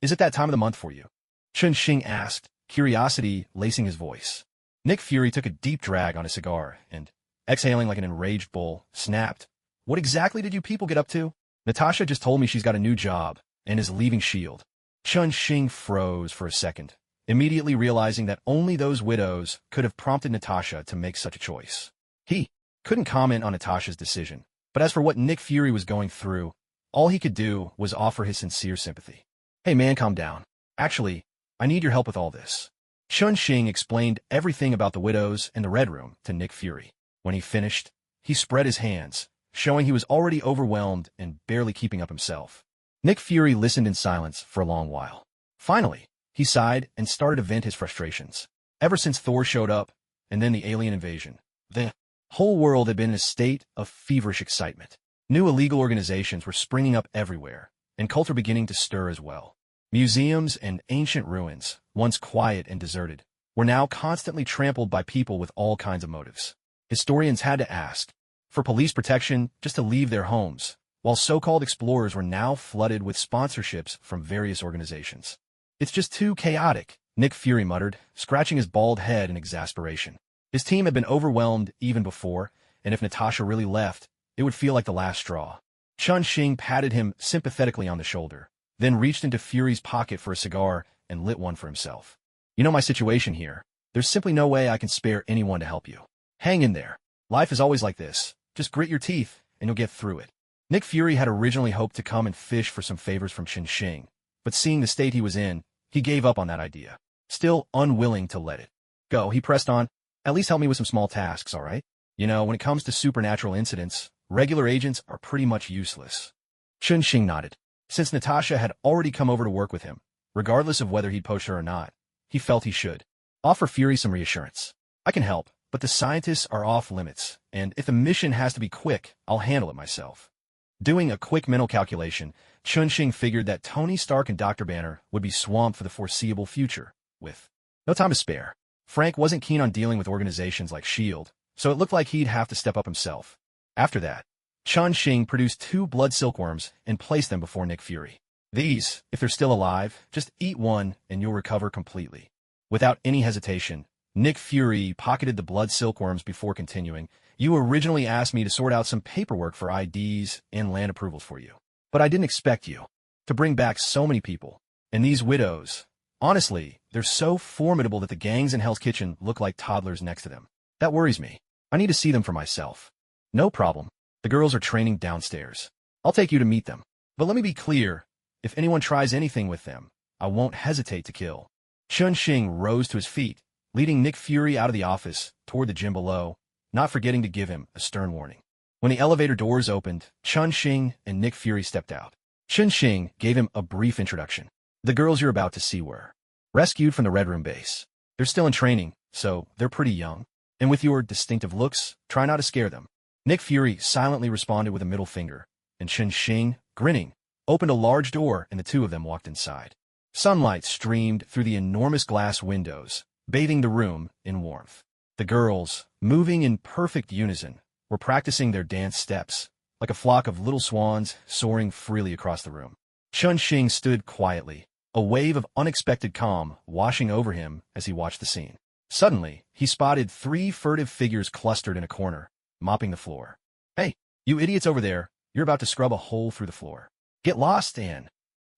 is it that time of the month for you? Chun-Shing asked, curiosity lacing his voice. Nick Fury took a deep drag on his cigar and, exhaling like an enraged bull, snapped, "What exactly did you people get up to? Natasha just told me she's got a new job and is leaving S.H.I.E.L.D. Chun-Shing froze for a second, immediately realizing that only those widows could have prompted Natasha to make such a choice. He couldn't comment on Natasha's decision, but as for what Nick Fury was going through, all he could do was offer his sincere sympathy. "Hey man, calm down. Actually, I need your help with all this." Chun-Shing explained everything about the widows and the Red Room to Nick Fury. When he finished, he spread his hands, showing he was already overwhelmed and barely keeping up himself. Nick Fury listened in silence for a long while. Finally, he sighed and started to vent his frustrations. Ever since Thor showed up, and then the alien invasion, the whole world had been in a state of feverish excitement. New illegal organizations were springing up everywhere, and cults were beginning to stir as well. Museums and ancient ruins, once quiet and deserted, were now constantly trampled by people with all kinds of motives. Historians had to ask for police protection just to leave their homes, while so-called explorers were now flooded with sponsorships from various organizations. "It's just too chaotic," Nick Fury muttered, scratching his bald head in exasperation. His team had been overwhelmed even before, and if Natasha really left, it would feel like the last straw. Chun-Shing patted him sympathetically on the shoulder, then reached into Fury's pocket for a cigar and lit one for himself. "You know my situation here. There's simply no way I can spare anyone to help you. Hang in there. Life is always like this. Just grit your teeth, and you'll get through it." Nick Fury had originally hoped to come and fish for some favors from Chun-Shing, but seeing the state he was in, he gave up on that idea. Still unwilling to let it go, he pressed on, "At least help me with some small tasks, all right? You know, when it comes to supernatural incidents, regular agents are pretty much useless." Chun-Shing nodded. Since Natasha had already come over to work with him, regardless of whether he'd poached her or not, he felt he should offer Fury some reassurance. "I can help, but the scientists are off limits, and if the mission has to be quick, I'll handle it myself." Doing a quick mental calculation, Chun-Shing figured that Tony Stark and Dr. Banner would be swamped for the foreseeable future, with no time to spare. Frank wasn't keen on dealing with organizations like S.H.I.E.L.D., so it looked like he'd have to step up himself. After that, Chun-Shing produced 2 blood silkworms and placed them before Nick Fury. "These, if they're still alive, just eat one and you'll recover completely." Without any hesitation, Nick Fury pocketed the blood silkworms before continuing. "You originally asked me to sort out some paperwork for IDs and land approvals for you. But I didn't expect you to bring back so many people. And these widows, honestly, they're so formidable that the gangs in Hell's Kitchen look like toddlers next to them. That worries me. I need to see them for myself." "No problem. The girls are training downstairs. I'll take you to meet them. But let me be clear, if anyone tries anything with them, I won't hesitate to kill." Chun-Shing rose to his feet, leading Nick Fury out of the office toward the gym below, not forgetting to give him a stern warning. When the elevator doors opened, Chun-Shing and Nick Fury stepped out. Chun-Shing gave him a brief introduction. "The girls you're about to see were rescued from the Red Room base. They're still in training, so they're pretty young. And with your distinctive looks, try not to scare them." Nick Fury silently responded with a middle finger, and Chun-Shing, grinning, opened a large door and the two of them walked inside. Sunlight streamed through the enormous glass windows, bathing the room in warmth. The girls, moving in perfect unison, were practicing their dance steps, like a flock of little swans soaring freely across the room. Chun-Shing stood quietly, a wave of unexpected calm washing over him as he watched the scene. Suddenly, he spotted 3 furtive figures clustered in a corner, mopping the floor. "Hey, you idiots over there, you're about to scrub a hole through the floor. Get lost, and..."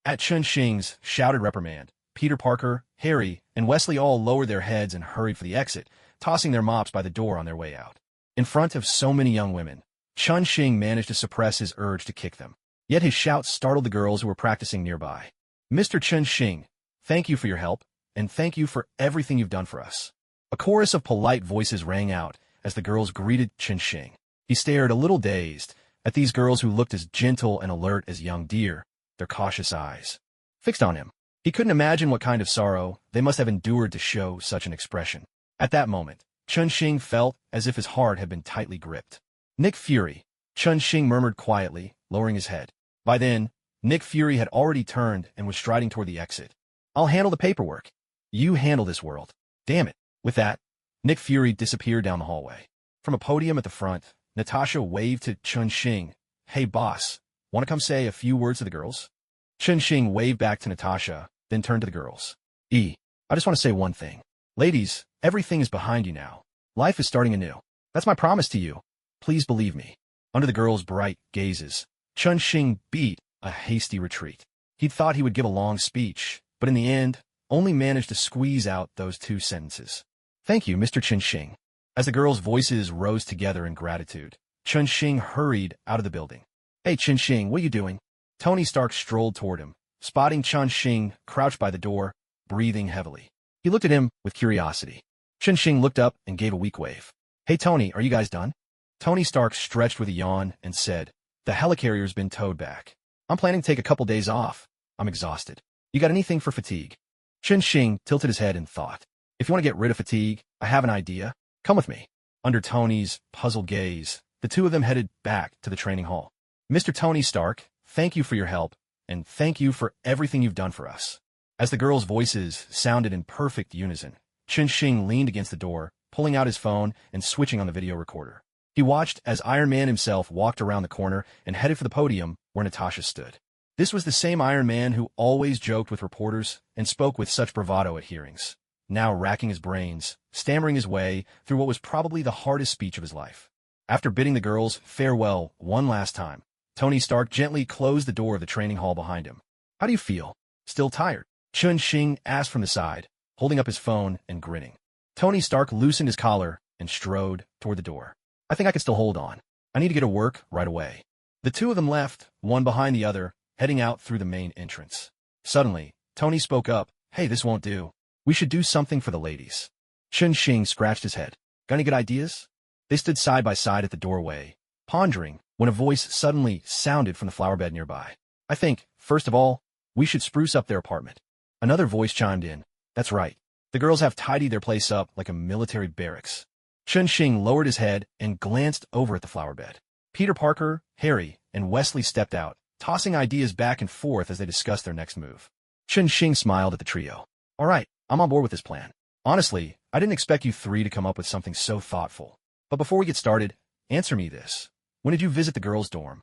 At Chun-Shing's shouted reprimand, Peter Parker, Harry, and Wesley all lowered their heads and hurried for the exit, tossing their mops by the door on their way out. In front of so many young women, Chun-Shing managed to suppress his urge to kick them. Yet his shout startled the girls who were practicing nearby. "Mr. Chun-Shing, thank you for your help, and thank you for everything you've done for us." A chorus of polite voices rang out as the girls greeted Chun-Shing. He stared a little dazed at these girls who looked as gentle and alert as young deer, their cautious eyes fixed on him. He couldn't imagine what kind of sorrow they must have endured to show such an expression. At that moment, Chun-Shing felt as if his heart had been tightly gripped. "Nick Fury," Chun-Shing murmured quietly, lowering his head. By then, Nick Fury had already turned and was striding toward the exit. "I'll handle the paperwork. You handle this world. Damn it." With that, Nick Fury disappeared down the hallway. From a podium at the front, Natasha waved to Chun-Shing. "Hey boss, want to come say a few words to the girls?" Chun-Shing waved back to Natasha, then turned to the girls. I just want to say one thing. Ladies, Everything is behind you now. Life is starting anew. That's my promise to you. Please believe me. Under the girls' bright gazes, Chun-Shing beat a hasty retreat. He'd thought he would give a long speech, but in the end, only managed to squeeze out those 2 sentences. Thank you, Mr. Chun-Shing. As the girls' voices rose together in gratitude, Chun-Shing hurried out of the building. Hey, Chun-Shing, what are you doing? Tony Stark strolled toward him, spotting Chun-Shing crouched by the door, breathing heavily. He looked at him with curiosity. Chun-Shing looked up and gave a weak wave. Hey, Tony, are you guys done? Tony Stark stretched with a yawn and said, the helicarrier's been towed back. I'm planning to take a couple days off. I'm exhausted. You got anything for fatigue? Chun-Shing tilted his head and thought, if you want to get rid of fatigue, I have an idea. Come with me. Under Tony's puzzled gaze, the 2 of them headed back to the training hall. Mr. Tony Stark, thank you for your help, and thank you for everything you've done for us. As the girls' voices sounded in perfect unison, Chun-Shing leaned against the door, pulling out his phone and switching on the video recorder. He watched as Iron Man himself walked around the corner and headed for the podium where Natasha stood. This was the same Iron Man who always joked with reporters and spoke with such bravado at hearings, now racking his brains, stammering his way through what was probably the hardest speech of his life. After bidding the girls farewell one last time, Tony Stark gently closed the door of the training hall behind him. How do you feel? Still tired? Chun-Shing asked from the side, holding up his phone and grinning. Tony Stark loosened his collar and strode toward the door. I think I can still hold on. I need to get to work right away. The 2 of them left, one behind the other, heading out through the main entrance. Suddenly, Tony spoke up. Hey, this won't do. We should do something for the ladies. Chun-Shing scratched his head. Got any good ideas? They stood side by side at the doorway, pondering, when a voice suddenly sounded from the flower bed nearby. I think, first of all, we should spruce up their apartment. Another voice chimed in. That's right. The girls have tidied their place up like a military barracks. Chun-Shing lowered his head and glanced over at the flower bed. Peter Parker, Harry, and Wesley stepped out, tossing ideas back and forth as they discussed their next move. Chun-Shing smiled at the trio. All right, I'm on board with this plan. Honestly, I didn't expect you 3 to come up with something so thoughtful. But before we get started, answer me this. When did you visit the girls' dorm?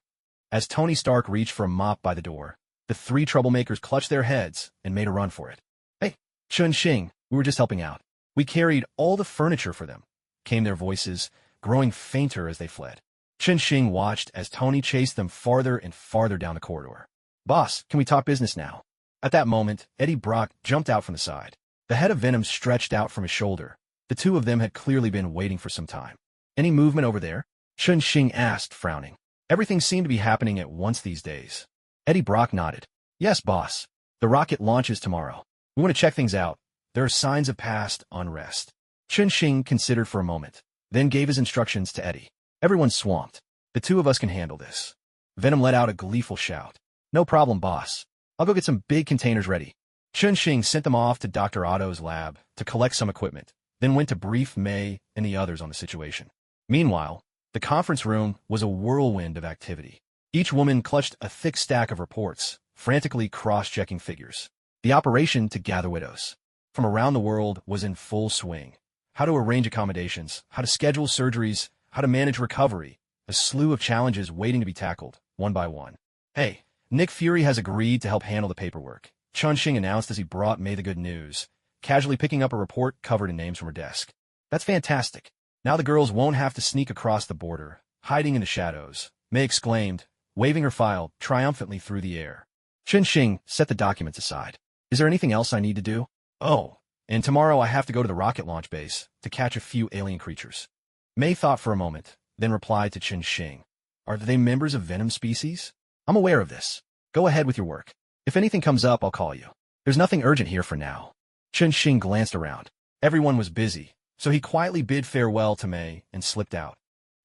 As Tony Stark reached for a mop by the door, the 3 troublemakers clutched their heads and made a run for it. Hey, Chun-Shing, we were just helping out. We carried all the furniture for them, came their voices, growing fainter as they fled. Chun-Shing watched as Tony chased them farther and farther down the corridor. Boss, can we talk business now? At that moment, Eddie Brock jumped out from the side. The head of Venom stretched out from his shoulder. The 2 of them had clearly been waiting for some time. Any movement over there? Chun-Shing asked, frowning. Everything seemed to be happening at once these days. Eddie Brock nodded. Yes, boss. The rocket launches tomorrow. We want to check things out. There are signs of past unrest. Chun-Shing considered for a moment, then gave his instructions to Eddie. Everyone's swamped. The 2 of us can handle this. Venom let out a gleeful shout. No problem, boss. I'll go get some big containers ready. Chun-Shing sent them off to Dr. Otto's lab to collect some equipment, then went to brief May and the others on the situation. Meanwhile, the conference room was a whirlwind of activity. Each woman clutched a thick stack of reports, frantically cross-checking figures. The operation to gather widows from around the world was in full swing. How to arrange accommodations, how to schedule surgeries, how to manage recovery, a slew of challenges waiting to be tackled, one by one. Hey, Nick Fury has agreed to help handle the paperwork, Chun-Shing announced as he brought May the good news, casually picking up a report covered in names from her desk. That's fantastic. Now the girls won't have to sneak across the border, hiding in the shadows, May exclaimed, waving her file triumphantly through the air. Chun-Shing set the documents aside. Is there anything else I need to do? Oh, and tomorrow I have to go to the rocket launch base to catch a few alien creatures. May thought for a moment, then replied to Chun-Shing. Are they members of Venom species? I'm aware of this. Go ahead with your work. If anything comes up, I'll call you. There's nothing urgent here for now. Chun-Shing glanced around. Everyone was busy, so he quietly bid farewell to May and slipped out.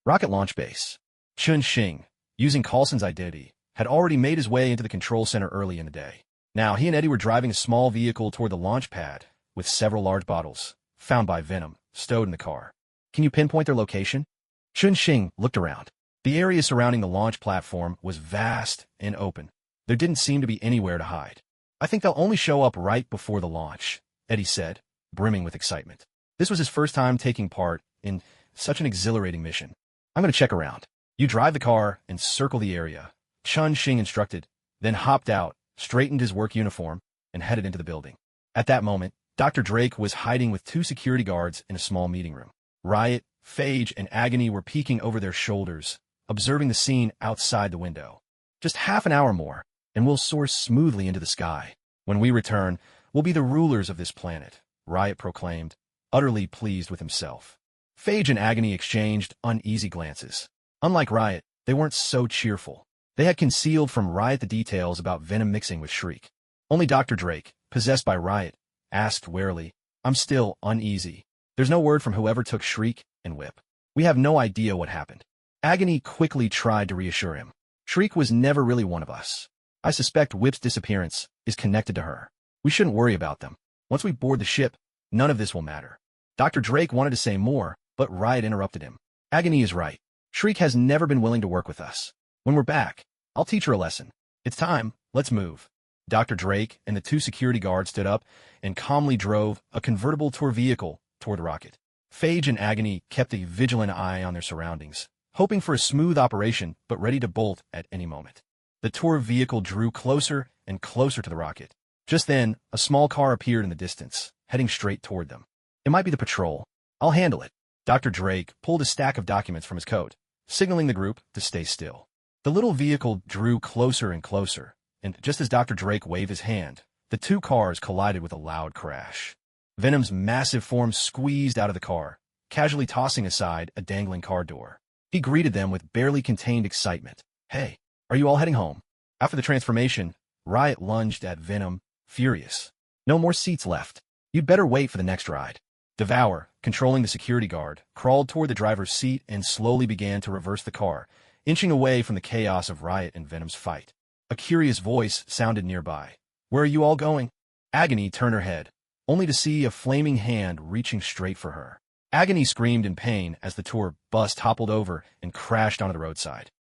Rocket launch base. Chun-Shing, using Coulson's identity, had already made his way into the control center early in the day. Now he and Eddie were driving a small vehicle toward the launch pad, with several large bottles, found by Venom, stowed in the car. Can you pinpoint their location? Chun-Shing looked around. The area surrounding the launch platform was vast and open. There didn't seem to be anywhere to hide. I think they'll only show up right before the launch, Eddie said, brimming with excitement. This was his first time taking part in such an exhilarating mission. I'm going to check around. You drive the car and circle the area, Chun-Shing instructed, then hopped out, straightened his work uniform, and headed into the building. At that moment, Dr. Drake was hiding with 2 security guards in a small meeting room. Riot, Phage, and Agony were peeking over their shoulders, observing the scene outside the window. Just half an hour more, and we'll soar smoothly into the sky. When we return, we'll be the rulers of this planet, Riot proclaimed, utterly pleased with himself. Phage and Agony exchanged uneasy glances. Unlike Riot, they weren't so cheerful. They had concealed from Riot the details about Venom mixing with Shriek. Only Dr. Drake, possessed by Riot, asked warily, "I'm still uneasy. There's no word from whoever took Shriek and Whip. We have no idea what happened." Agony quickly tried to reassure him. Shriek was never really one of us. I suspect Whip's disappearance is connected to her. We shouldn't worry about them. Once we board the ship, none of this will matter. Dr. Drake wanted to say more, but Riot interrupted him. Agony is right. Shriek has never been willing to work with us. When we're back, I'll teach her a lesson. It's time. Let's move. Dr. Drake and the 2 security guards stood up and calmly drove a convertible tour vehicle toward the rocket. Phage and Agony kept a vigilant eye on their surroundings, hoping for a smooth operation but ready to bolt at any moment. The tour vehicle drew closer and closer to the rocket. Just then, a small car appeared in the distance, heading straight toward them. It might be the patrol. I'll handle it. Dr. Drake pulled a stack of documents from his coat, signaling the group to stay still. The little vehicle drew closer and closer, and just as Dr. Drake waved his hand, the 2 cars collided with a loud crash. Venom's massive form squeezed out of the car, casually tossing aside a dangling car door. He greeted them with barely contained excitement. "Hey, are you all heading home?" After the transformation, Riot lunged at Venom, furious. "No more seats left. You'd better wait for the next ride." Devour, controlling the security guard, crawled toward the driver's seat and slowly began to reverse the car, inching away from the chaos of Riot and Venom's fight. A curious voice sounded nearby. "Where are you all going?" Agony turned her head, only to see a flaming hand reaching straight for her. Agony screamed in pain as the tour bus toppled over and crashed onto the roadside.